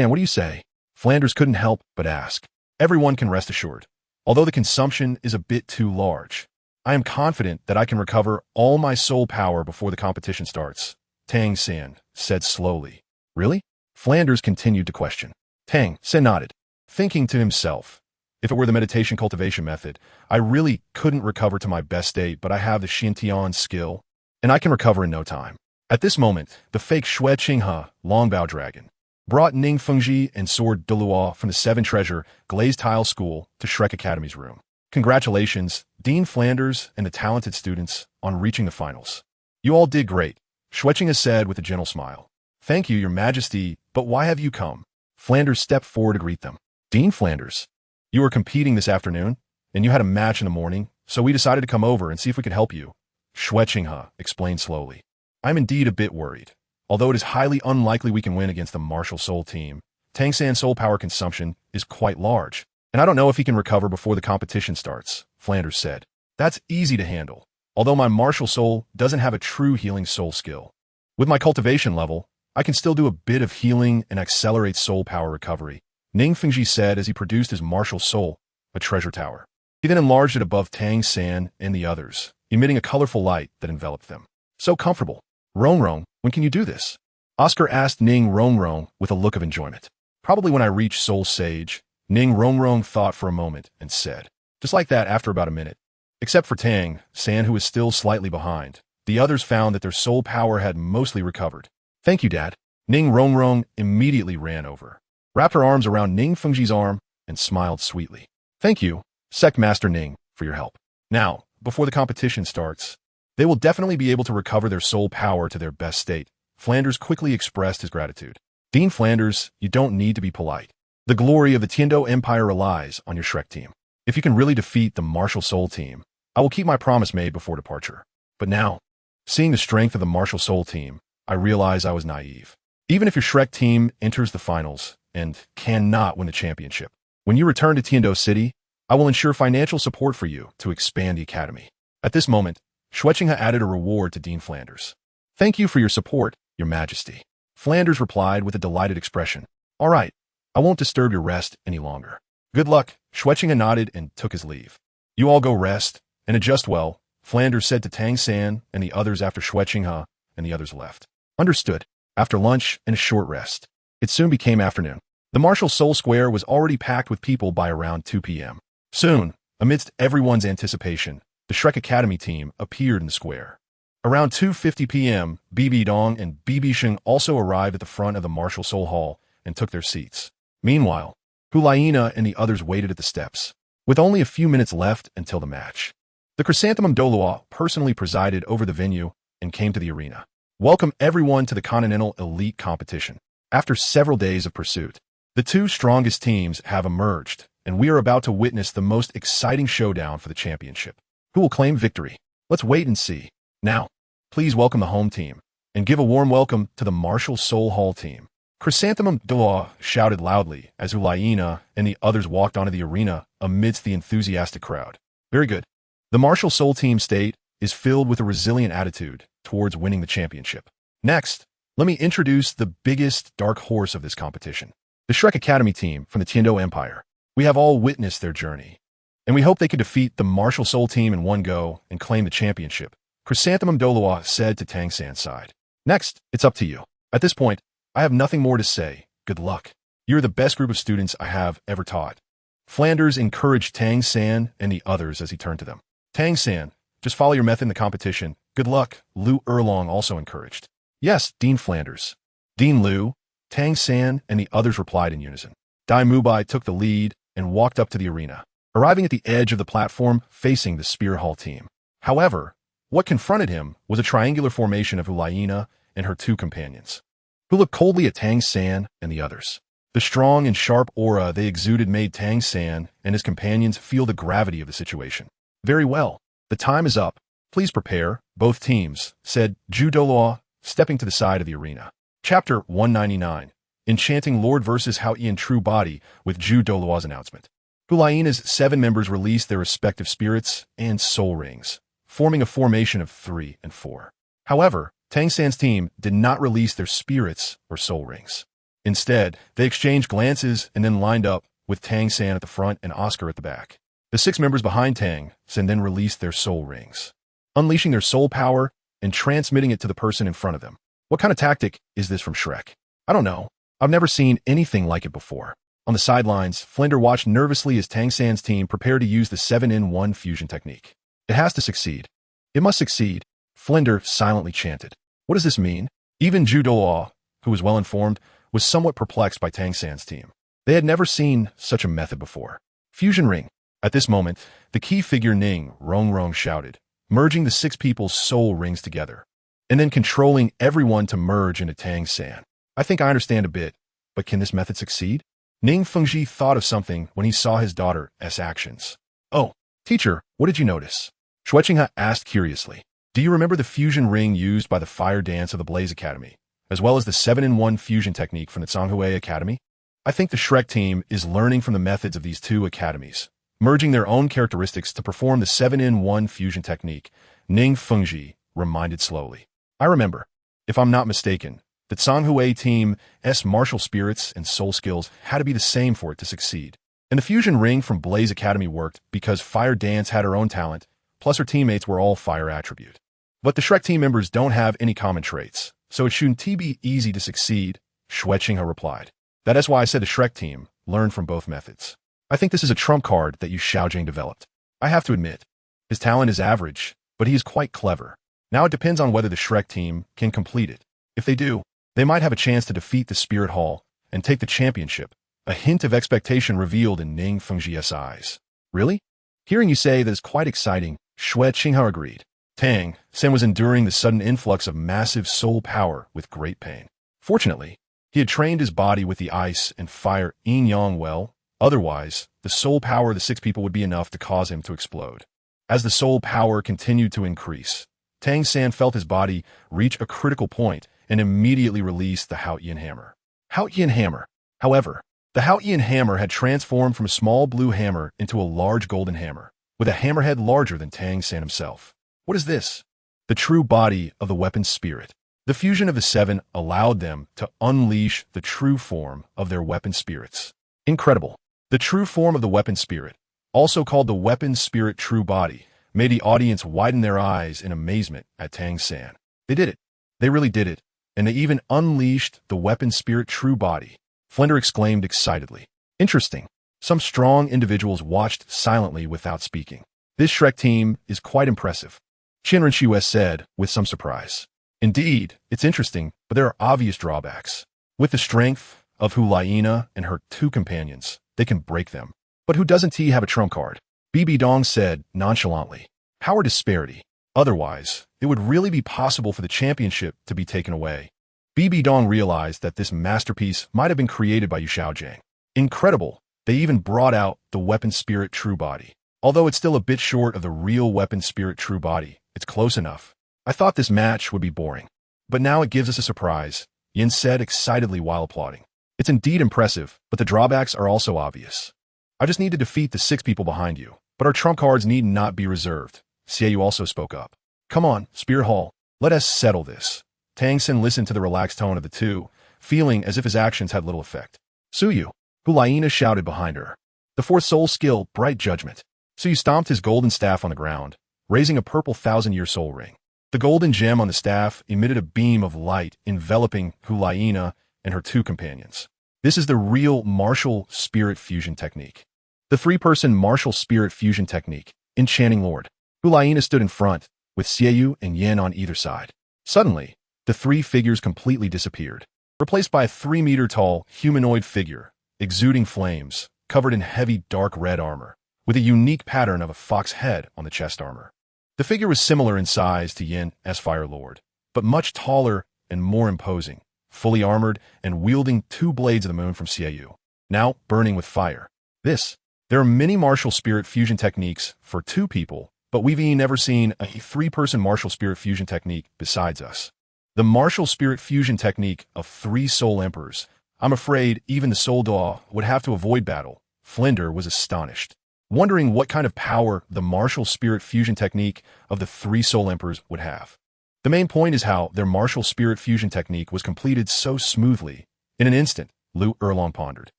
what do you say? Flanders couldn't help but ask. Everyone can rest assured. Although the consumption is a bit too large, I am confident that I can recover all my soul power before the competition starts, Tang San said slowly. Really? Flanders continued to question. Tang San nodded, thinking to himself, if it were the meditation cultivation method, I really couldn't recover to my best state, but I have the Xintian skill, and I can recover in no time. At this moment, the fake Xue Qinghe, Longbao Dragon, brought Ning Fengji and Sword Douluo from the 7 Treasure Glazed Tile School to Shrek Academy's room. Congratulations, Dean Flanders and the talented students, on reaching the finals. You all did great, Xue Qinghe said with a gentle smile. Thank you, Your Majesty, but why have you come? Flanders stepped forward to greet them. Dean Flanders, you were competing this afternoon, and you had a match in the morning, so we decided to come over and see if we could help you. Xue Qinghe explained slowly. I'm indeed a bit worried. Although it is highly unlikely we can win against the Martial Soul team, Tang San's soul power consumption is quite large, and I don't know if he can recover before the competition starts, Flanders said. That's easy to handle, although my Martial Soul doesn't have a true healing soul skill. With my cultivation level, I can still do a bit of healing and accelerate soul power recovery, Ning Fengji said as he produced his Martial Soul, a treasure tower. He then enlarged it above Tang San and the others, emitting a colorful light that enveloped them. So comfortable. Rongrong, when can you do this? Oscar asked Ning Rongrong with a look of enjoyment. Probably when I reach Soul Sage. Ning Rongrong thought for a moment and said. Just like that after about a minute. Except for Tang San, who was still slightly behind. The others found that their soul power had mostly recovered. Thank you, Dad. Ning Rongrong immediately ran over, wrapped her arms around Ning Fengji's arm, and smiled sweetly. Thank you, Sect Master Ning, for your help. Now, before the competition starts, they will definitely be able to recover their soul power to their best state. Flanders quickly expressed his gratitude. Dean Flanders, you don't need to be polite. The glory of the Tiando Empire relies on your Shrek team. If you can really defeat the Martial Soul team, I will keep my promise made before departure. But now, seeing the strength of the Martial Soul team, I realize I was naive. Even if your Shrek team enters the finals and cannot win the championship, when you return to Tiando City, I will ensure financial support for you to expand the academy. At this moment, Xueqinghe added a reward to Dean Flanders. Thank you for your support, Your Majesty. Flanders replied with a delighted expression. All right, I won't disturb your rest any longer. Good luck. Xueqinghe nodded and took his leave. You all go rest and adjust well, Flanders said to Tang San and the others after Xueqinghe and the others left. Understood. After lunch and a short rest, it soon became afternoon. The Martial Soul Square was already packed with people by around 2 p.m. Soon, amidst everyone's anticipation, the Shrek Academy team appeared in the square. Around 2:50 p.m., BibiDong and BibiSheng also arrived at the front of the Martial Soul Hall and took their seats. Meanwhile, Hulaina and the others waited at the steps, with only a few minutes left until the match. The Chrysanthemum Douluo personally presided over the venue and came to the arena. Welcome everyone to the Continental Elite Competition. After several days of pursuit, the two strongest teams have emerged, and we are about to witness the most exciting showdown for the championship. Who will claim victory? Let's wait and see. Now, please welcome the home team, and give a warm welcome to the Martial Soul Hall team. Chrysanthemum Douluo shouted loudly as Hulaina and the others walked onto the arena amidst the enthusiastic crowd. Very good. The Martial Soul team state is filled with a resilient attitude towards winning the championship. Next, let me introduce the biggest dark horse of this competition, the Shrek Academy team from the Tiando Empire. We have all witnessed their journey, and we hope they can defeat the Martial Soul team in one go and claim the championship, Chrysanthemum Douluo said to Tang San's side. Next, it's up to you. At this point, I have nothing more to say. Good luck. You're the best group of students I have ever taught. Flanders encouraged Tang San and the others as he turned to them. Tang San, just follow your method in the competition. Good luck, Lu Erlong also encouraged. Yes, Dean Flanders. Dean Lu, Tang San, and the others replied in unison. Dai Mubai took the lead and walked up to the arena, arriving at the edge of the platform facing the Spear Hall team. However, what confronted him was a triangular formation of Hulaina and her two companions, who looked coldly at Tang San and the others. The strong and sharp aura they exuded made Tang San and his companions feel the gravity of the situation. Very well. The time is up. Please prepare, both teams, said Zhu Douluo, stepping to the side of the arena. Chapter 199. Enchanting Lord vs. Hao Ian True Body with Zhu Douluo's announcement. Hulaina's 7 members released their respective spirits and soul rings, forming a formation of 3 and 4. However, Tang San's team did not release their spirits or soul rings. Instead, they exchanged glances and then lined up with Tang San at the front and Oscar at the back. The 6 members behind Tang San then released their soul rings, unleashing their soul power and transmitting it to the person in front of them. What kind of tactic is this from Shrek? I don't know. I've never seen anything like it before. On the sidelines, Flinder watched nervously as Tang San's team prepared to use the 7-in-1 fusion technique. It has to succeed. It must succeed, Flinder silently chanted. What does this mean? Even Zhu Douluo, who was well informed, was somewhat perplexed by Tang San's team. They had never seen such a method before. Fusion ring. At this moment, the key figure Ning Rongrong shouted, merging the 6 people's soul rings together, and then controlling everyone to merge into Tang San. I think I understand a bit, but can this method succeed? Ning Fengji thought of something when he saw his daughter's actions. Oh, teacher, what did you notice? Xueqinghe asked curiously. Do you remember the fusion ring used by the Fire Dance of the Blaze Academy, as well as the 7-in-1 fusion technique from the Zhonghue Academy? I think the Shrek team is learning from the methods of these 2 academies, merging their own characteristics to perform the 7-in-1 fusion technique, Ning Fengji reminded slowly. I remember, if I'm not mistaken, the Zhonghue team's martial spirits and soul skills had to be the same for it to succeed. And the fusion ring from Blaze Academy worked because Fire Dance had her own talent, plus her teammates were all fire attribute. But the Shrek team members don't have any common traits, so it shouldn't be easy to succeed, Xueqinghe replied. That is why I said the Shrek team learned from both methods. I think this is a trump card that Yu Xiaojing developed. I have to admit, his talent is average, but he is quite clever. Now it depends on whether the Shrek team can complete it. If they do, they might have a chance to defeat the Spirit Hall and take the championship. A hint of expectation revealed in Ning Fengji's eyes. Really? Hearing you say that is quite exciting, Xueqinghe agreed. Tang San was enduring the sudden influx of massive soul power with great pain. Fortunately, he had trained his body with the ice and fire yin-yang well, otherwise, the soul power of the 6 people would be enough to cause him to explode. As the soul power continued to increase, Tang San felt his body reach a critical point and immediately released the Haotian hammer. Haotian hammer. However, the Haotian hammer had transformed from a small blue hammer into a large golden hammer, with a hammerhead larger than Tang San himself. What is this? The true body of the weapon's spirit. The fusion of the 7 allowed them to unleash the true form of their weapon spirits. Incredible. The true form of the weapon spirit, also called the weapon spirit true body, made the audience widen their eyes in amazement at Tang San. They did it. They really did it. And they even unleashed the weapon spirit true body. Flender exclaimed excitedly. Interesting. Some strong individuals watched silently without speaking. This Shrek team is quite impressive, Renxue said with some surprise. Indeed, it's interesting, but there are obvious drawbacks. With the strength of Hulaina and her 2 companions, they can break them. But who doesn't he have a trump card? BibiSheng said nonchalantly. Power disparity. Otherwise, it would really be possible for the championship to be taken away. BibiSheng realized that this masterpiece might have been created by Yu Xiaojing. Incredible, they even brought out the weapon spirit true body. Although it's still a bit short of the real weapon spirit true body, it's close enough. I thought this match would be boring. But now it gives us a surprise, Yin said excitedly while applauding. It's indeed impressive, but the drawbacks are also obvious. I just need to defeat the 6 people behind you, but our trump cards need not be reserved. Xiaoyu also spoke up. Come on, Spirit Hall, let us settle this. Tang San listened to the relaxed tone of the 2, feeling as if his actions had little effect. Suyu, Hulaina shouted behind her. The 4th soul skill, Bright Judgment. Suyu stomped his golden staff on the ground, raising a purple 1,000-year soul ring. The golden gem on the staff emitted a beam of light enveloping Hulaina and her 2 companions. This is the real martial spirit fusion technique. The 3-person martial spirit fusion technique, Enchanting Lord. Hulaina stood in front, with Xiaoyu and Yin on either side. Suddenly, the 3 figures completely disappeared, replaced by a 3-meter-tall humanoid figure, exuding flames, covered in heavy dark red armor, with a unique pattern of a fox head on the chest armor. The figure was similar in size to Yin as Fire Lord, but much taller and more imposing, fully armored and wielding 2 blades of the moon from Xiaoyu, now burning with fire. There are many martial spirit fusion techniques for 2 people, but we've never seen a 3-person martial spirit fusion technique besides us. The martial spirit fusion technique of 3 soul emperors. I'm afraid even the Soul Daw would have to avoid battle. Flender was astonished, wondering what kind of power the martial spirit fusion technique of the 3 soul emperors would have. The main point is how their martial spirit fusion technique was completed so smoothly. In an instant, Lu Erlong pondered.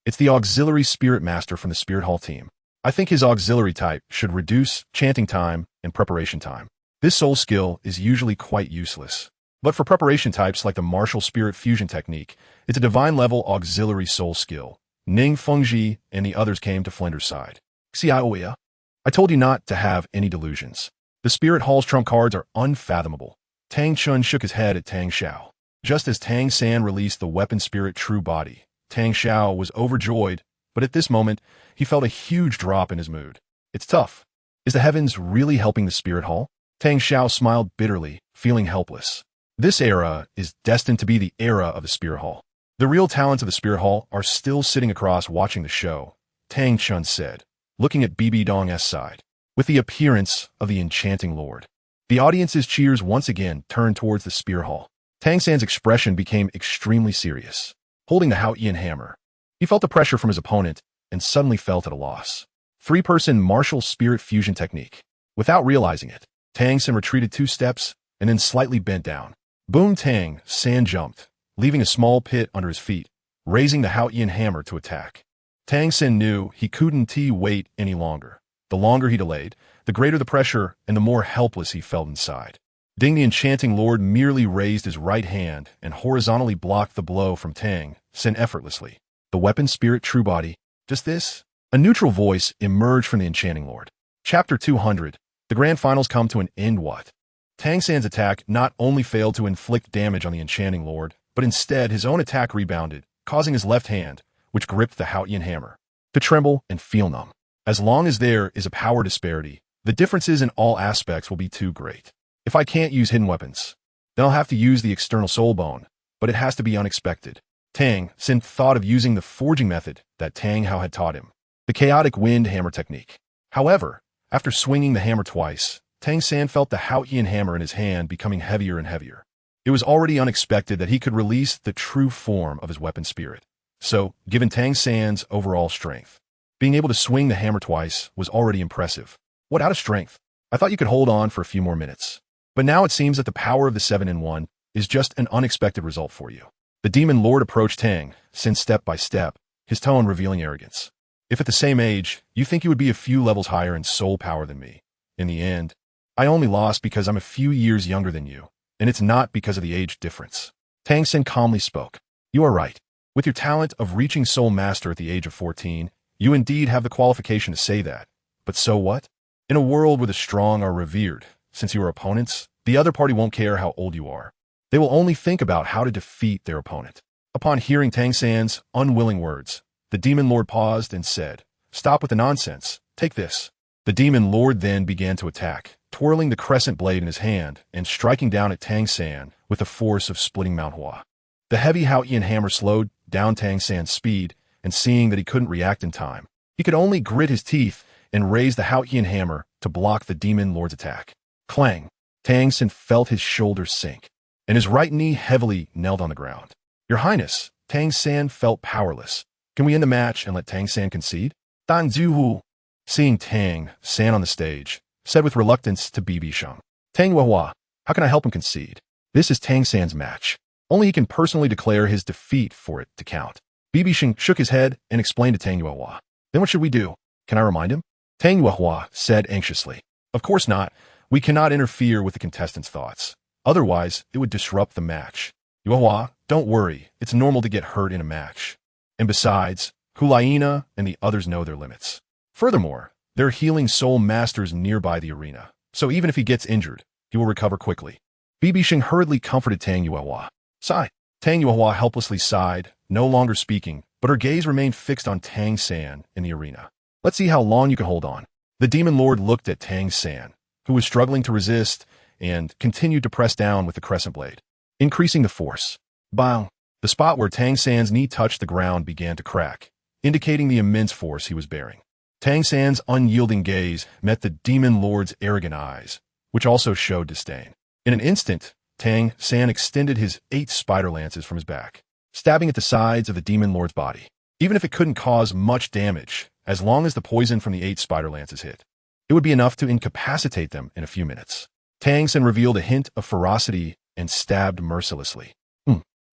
It's the auxiliary spirit master from the Spirit Hall team. I think his auxiliary type should reduce chanting time and preparation time. This soul skill is usually quite useless. But for preparation types like the martial spirit fusion technique, it's a divine level auxiliary soul skill. Ning Fengji and the others came to Flender's side. Xiaoya, I told you not to have any delusions. The Spirit Hall's trump cards are unfathomable. Tang Chun shook his head at Tang Xiao. Just as Tang San released the weapon spirit true body, Tang Xiao was overjoyed, but at this moment, he felt a huge drop in his mood. It's tough. Is the heavens really helping the Spirit Hall? Tang Xiao smiled bitterly, feeling helpless. This era is destined to be the era of the Spirit Hall. The real talents of the Spirit Hall are still sitting across watching the show, Tang Chun said, looking at BibiSheng's side. With the appearance of the Enchanting Lord, the audience's cheers once again turned towards the Spirit Hall. Tang San's expression became extremely serious, holding the Haotian hammer. He felt the pressure from his opponent and suddenly felt at a loss. 3-person martial spirit fusion technique. Without realizing it, Tang San retreated 2 steps and then slightly bent down. Boom! Tang San jumped, leaving a small pit under his feet, raising the Haotian hammer to attack. Tang Xin knew he couldn't wait any longer. The longer he delayed, the greater the pressure and the more helpless he felt inside. Ding the Enchanting Lord merely raised his right hand and horizontally blocked the blow from Tang Xin effortlessly. The weapon spirit true body. Just this? A neutral voice emerged from the Enchanting Lord. Chapter 200. The grand finals come to an end. What? Tang San's attack not only failed to inflict damage on the Enchanting Lord, but instead his own attack rebounded, causing his left hand, which gripped the Haotian hammer, to tremble and feel numb. As long as there is a power disparity, the differences in all aspects will be too great. If I can't use hidden weapons, then I'll have to use the external soul bone, but it has to be unexpected. Tang Xin thought of using the forging method that Tang Hao had taught him, the chaotic wind hammer technique. However, after swinging the hammer twice, Tang San felt the Haotian hammer in his hand becoming heavier and heavier. It was already unexpected that he could release the true form of his weapon spirit. So, given Tang San's overall strength, being able to swing the hammer twice was already impressive. What out of strength? I thought you could hold on for a few more minutes. But now it seems that the power of the 7-in-1 is just an unexpected result for you. The Demon Lord approached Tang Xin step by step, his tone revealing arrogance. If at the same age, you think you would be a few levels higher in soul power than me, in the end, I only lost because I'm a few years younger than you, and it's not because of the age difference. Tang Xin calmly spoke. You are right. With your talent of reaching Soul Master at the age of 14, you indeed have the qualification to say that. But so what? In a world where the strong are revered, since you are opponents, the other party won't care how old you are. They will only think about how to defeat their opponent. Upon hearing Tang San's unwilling words, the Demon Lord paused and said, Stop with the nonsense. Take this. The Demon Lord then began to attack, twirling the crescent blade in his hand and striking down at Tang San with the force of splitting Mount Hua. The heavy Haotian hammer slowed down Tang San's speed, and seeing that he couldn't react in time, he could only grit his teeth and raise the Haotian hammer to block the Demon Lord's attack. Clang! Tang San felt his shoulders sink, and his right knee heavily knelt on the ground. Your Highness, Tang San felt powerless. Can we end the match and let Tang San concede? Dan Zuhu, seeing Tang San on the stage, said with reluctance to BibiSheng, Tang Yuehua, how can I help him concede? This is Tang San's match. Only he can personally declare his defeat for it to count. BibiSheng shook his head and explained to Tang Yuehua. Then what should we do? Can I remind him? Tang Yuehua said anxiously. Of course not. We cannot interfere with the contestants' thoughts. Otherwise, it would disrupt the match. Yuehua, don't worry. It's normal to get hurt in a match. And besides, Hulaina and the others know their limits. Furthermore, there are healing soul masters nearby the arena, so even if he gets injured, he will recover quickly. BibiSheng hurriedly comforted Tang Yuehua. Sigh. Tang Yuehua helplessly sighed, no longer speaking, but her gaze remained fixed on Tang San in the arena. Let's see how long you can hold on. The Demon Lord looked at Tang San, who was struggling to resist, and continued to press down with the crescent blade, increasing the force. Bang! The spot where Tang San's knee touched the ground began to crack, indicating the immense force he was bearing. Tang San's unyielding gaze met the Demon Lord's arrogant eyes, which also showed disdain. In an instant, Tang San extended his 8 spider lances from his back, stabbing at the sides of the Demon Lord's body. Even if it couldn't cause much damage, as long as the poison from the 8 spider lances hit, it would be enough to incapacitate them in a few minutes. Tang San revealed a hint of ferocity and stabbed mercilessly.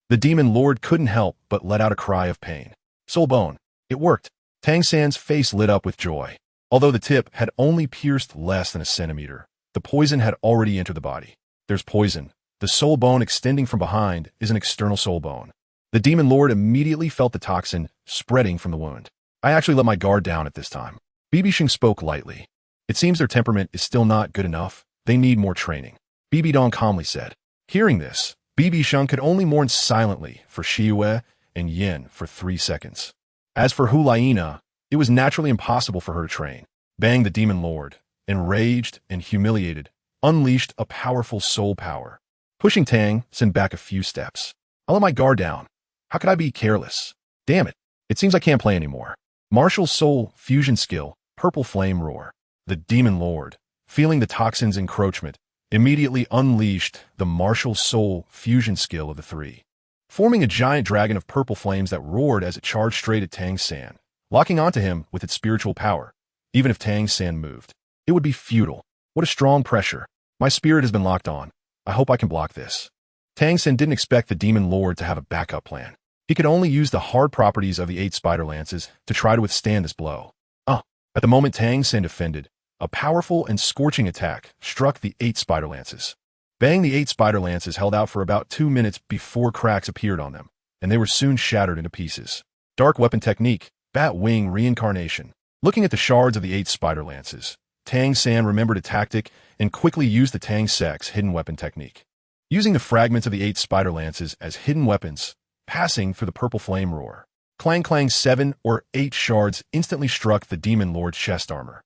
The Demon Lord couldn't help but let out a cry of pain. Soul bone. It worked. Tang San's face lit up with joy. Although the tip had only pierced less than a centimeter, the poison had already entered the body. There's poison. The soul bone extending from behind is an external soul bone. The Demon Lord immediately felt the toxin spreading from the wound. I actually let my guard down at this time. BibiSheng spoke lightly. It seems their temperament is still not good enough. They need more training. BibiDong calmly said. Hearing this, BibiSheng could only mourn silently for Shiyue and Yin for 3 seconds. As for Hulaina, it was naturally impossible for her to train. Bang the Demon Lord, enraged and humiliated, unleashed a powerful soul power, pushing Tang San back a few steps. I'll let my guard down. How could I be careless? Damn it. It seems I can't play anymore. Martial Soul Fusion Skill, Purple Flame Roar. The Demon Lord, feeling the toxin's encroachment, immediately unleashed the Martial Soul Fusion Skill of the 3, forming a giant dragon of purple flames that roared as it charged straight at Tang San, locking onto him with its spiritual power. Even if Tang San moved, it would be futile. What a strong pressure. My spirit has been locked on. I hope I can block this. Tang San didn't expect the Demon Lord to have a backup plan. He could only use the hard properties of the 8 spider lances to try to withstand this blow. At the moment Tang San defended, a powerful and scorching attack struck the 8 spider lances. Bang! The 8 spider lances held out for about 2 minutes before cracks appeared on them, and they were soon shattered into pieces. Dark weapon technique, bat wing reincarnation. Looking at the shards of the 8 spider lances, Tang San remembered a tactic and quickly used the Tang Sek's hidden weapon technique. Using the fragments of the 8 spider lances as hidden weapons, passing for the purple flame roar. Clang clang, 7 or 8 shards instantly struck the Demon Lord's chest armor.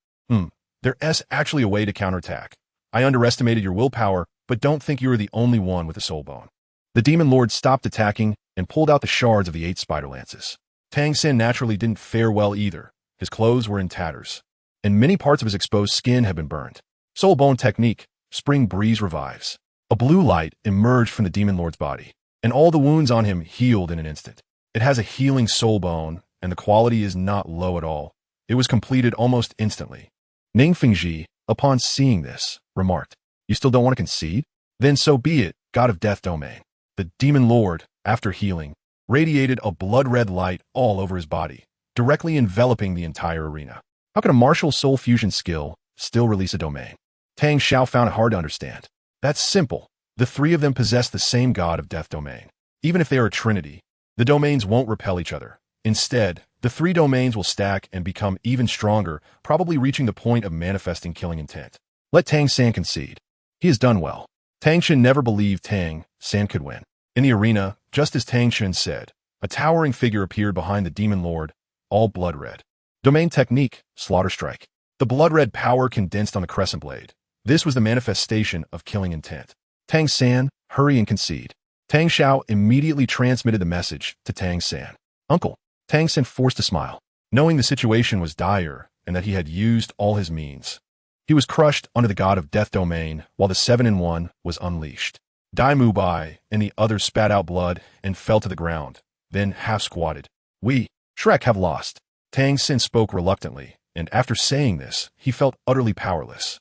There's actually a way to counterattack. I underestimated your willpower, but don't think you are the only one with a soul bone. The Demon Lord stopped attacking and pulled out the shards of the 8 spider lances. Tang San naturally didn't fare well either. His clothes were in tatters, and many parts of his exposed skin had been burned. Soul bone technique, spring breeze revives. A blue light emerged from the Demon Lord's body, and all the wounds on him healed in an instant. It has a healing soul bone, and the quality is not low at all. It was completed almost instantly. Ning Fengji, upon seeing this, remarked, "You still don't want to concede? Then so be it, God of Death Domain." The Demon Lord, after healing, radiated a blood-red light all over his body, directly enveloping the entire arena. How could a martial soul fusion skill still release a domain? Tang Xiao found it hard to understand. That's simple. The 3 of them possess the same God of Death Domain. Even if they are a trinity, the domains won't repel each other. Instead, the 3 domains will stack and become even stronger, probably reaching the point of manifesting killing intent. Let Tang San concede. He has done well. Tang Shen never believed Tang San could win. In the arena, just as Tang Shen said, a towering figure appeared behind the Demon Lord, all blood red. Domain technique, slaughter strike. The blood red power condensed on the crescent blade. This was the manifestation of killing intent. Tang San, hurry and concede. Tang Xiao immediately transmitted the message to Tang San. Uncle. Tang San forced a smile, knowing the situation was dire and that he had used all his means. He was crushed under the God of Death Domain while the 7-in-1 was unleashed. Dai Mu Bai and the others spat out blood and fell to the ground, then half-squatted. We, Shrek, have lost. Tang San spoke reluctantly, and after saying this, he felt utterly powerless.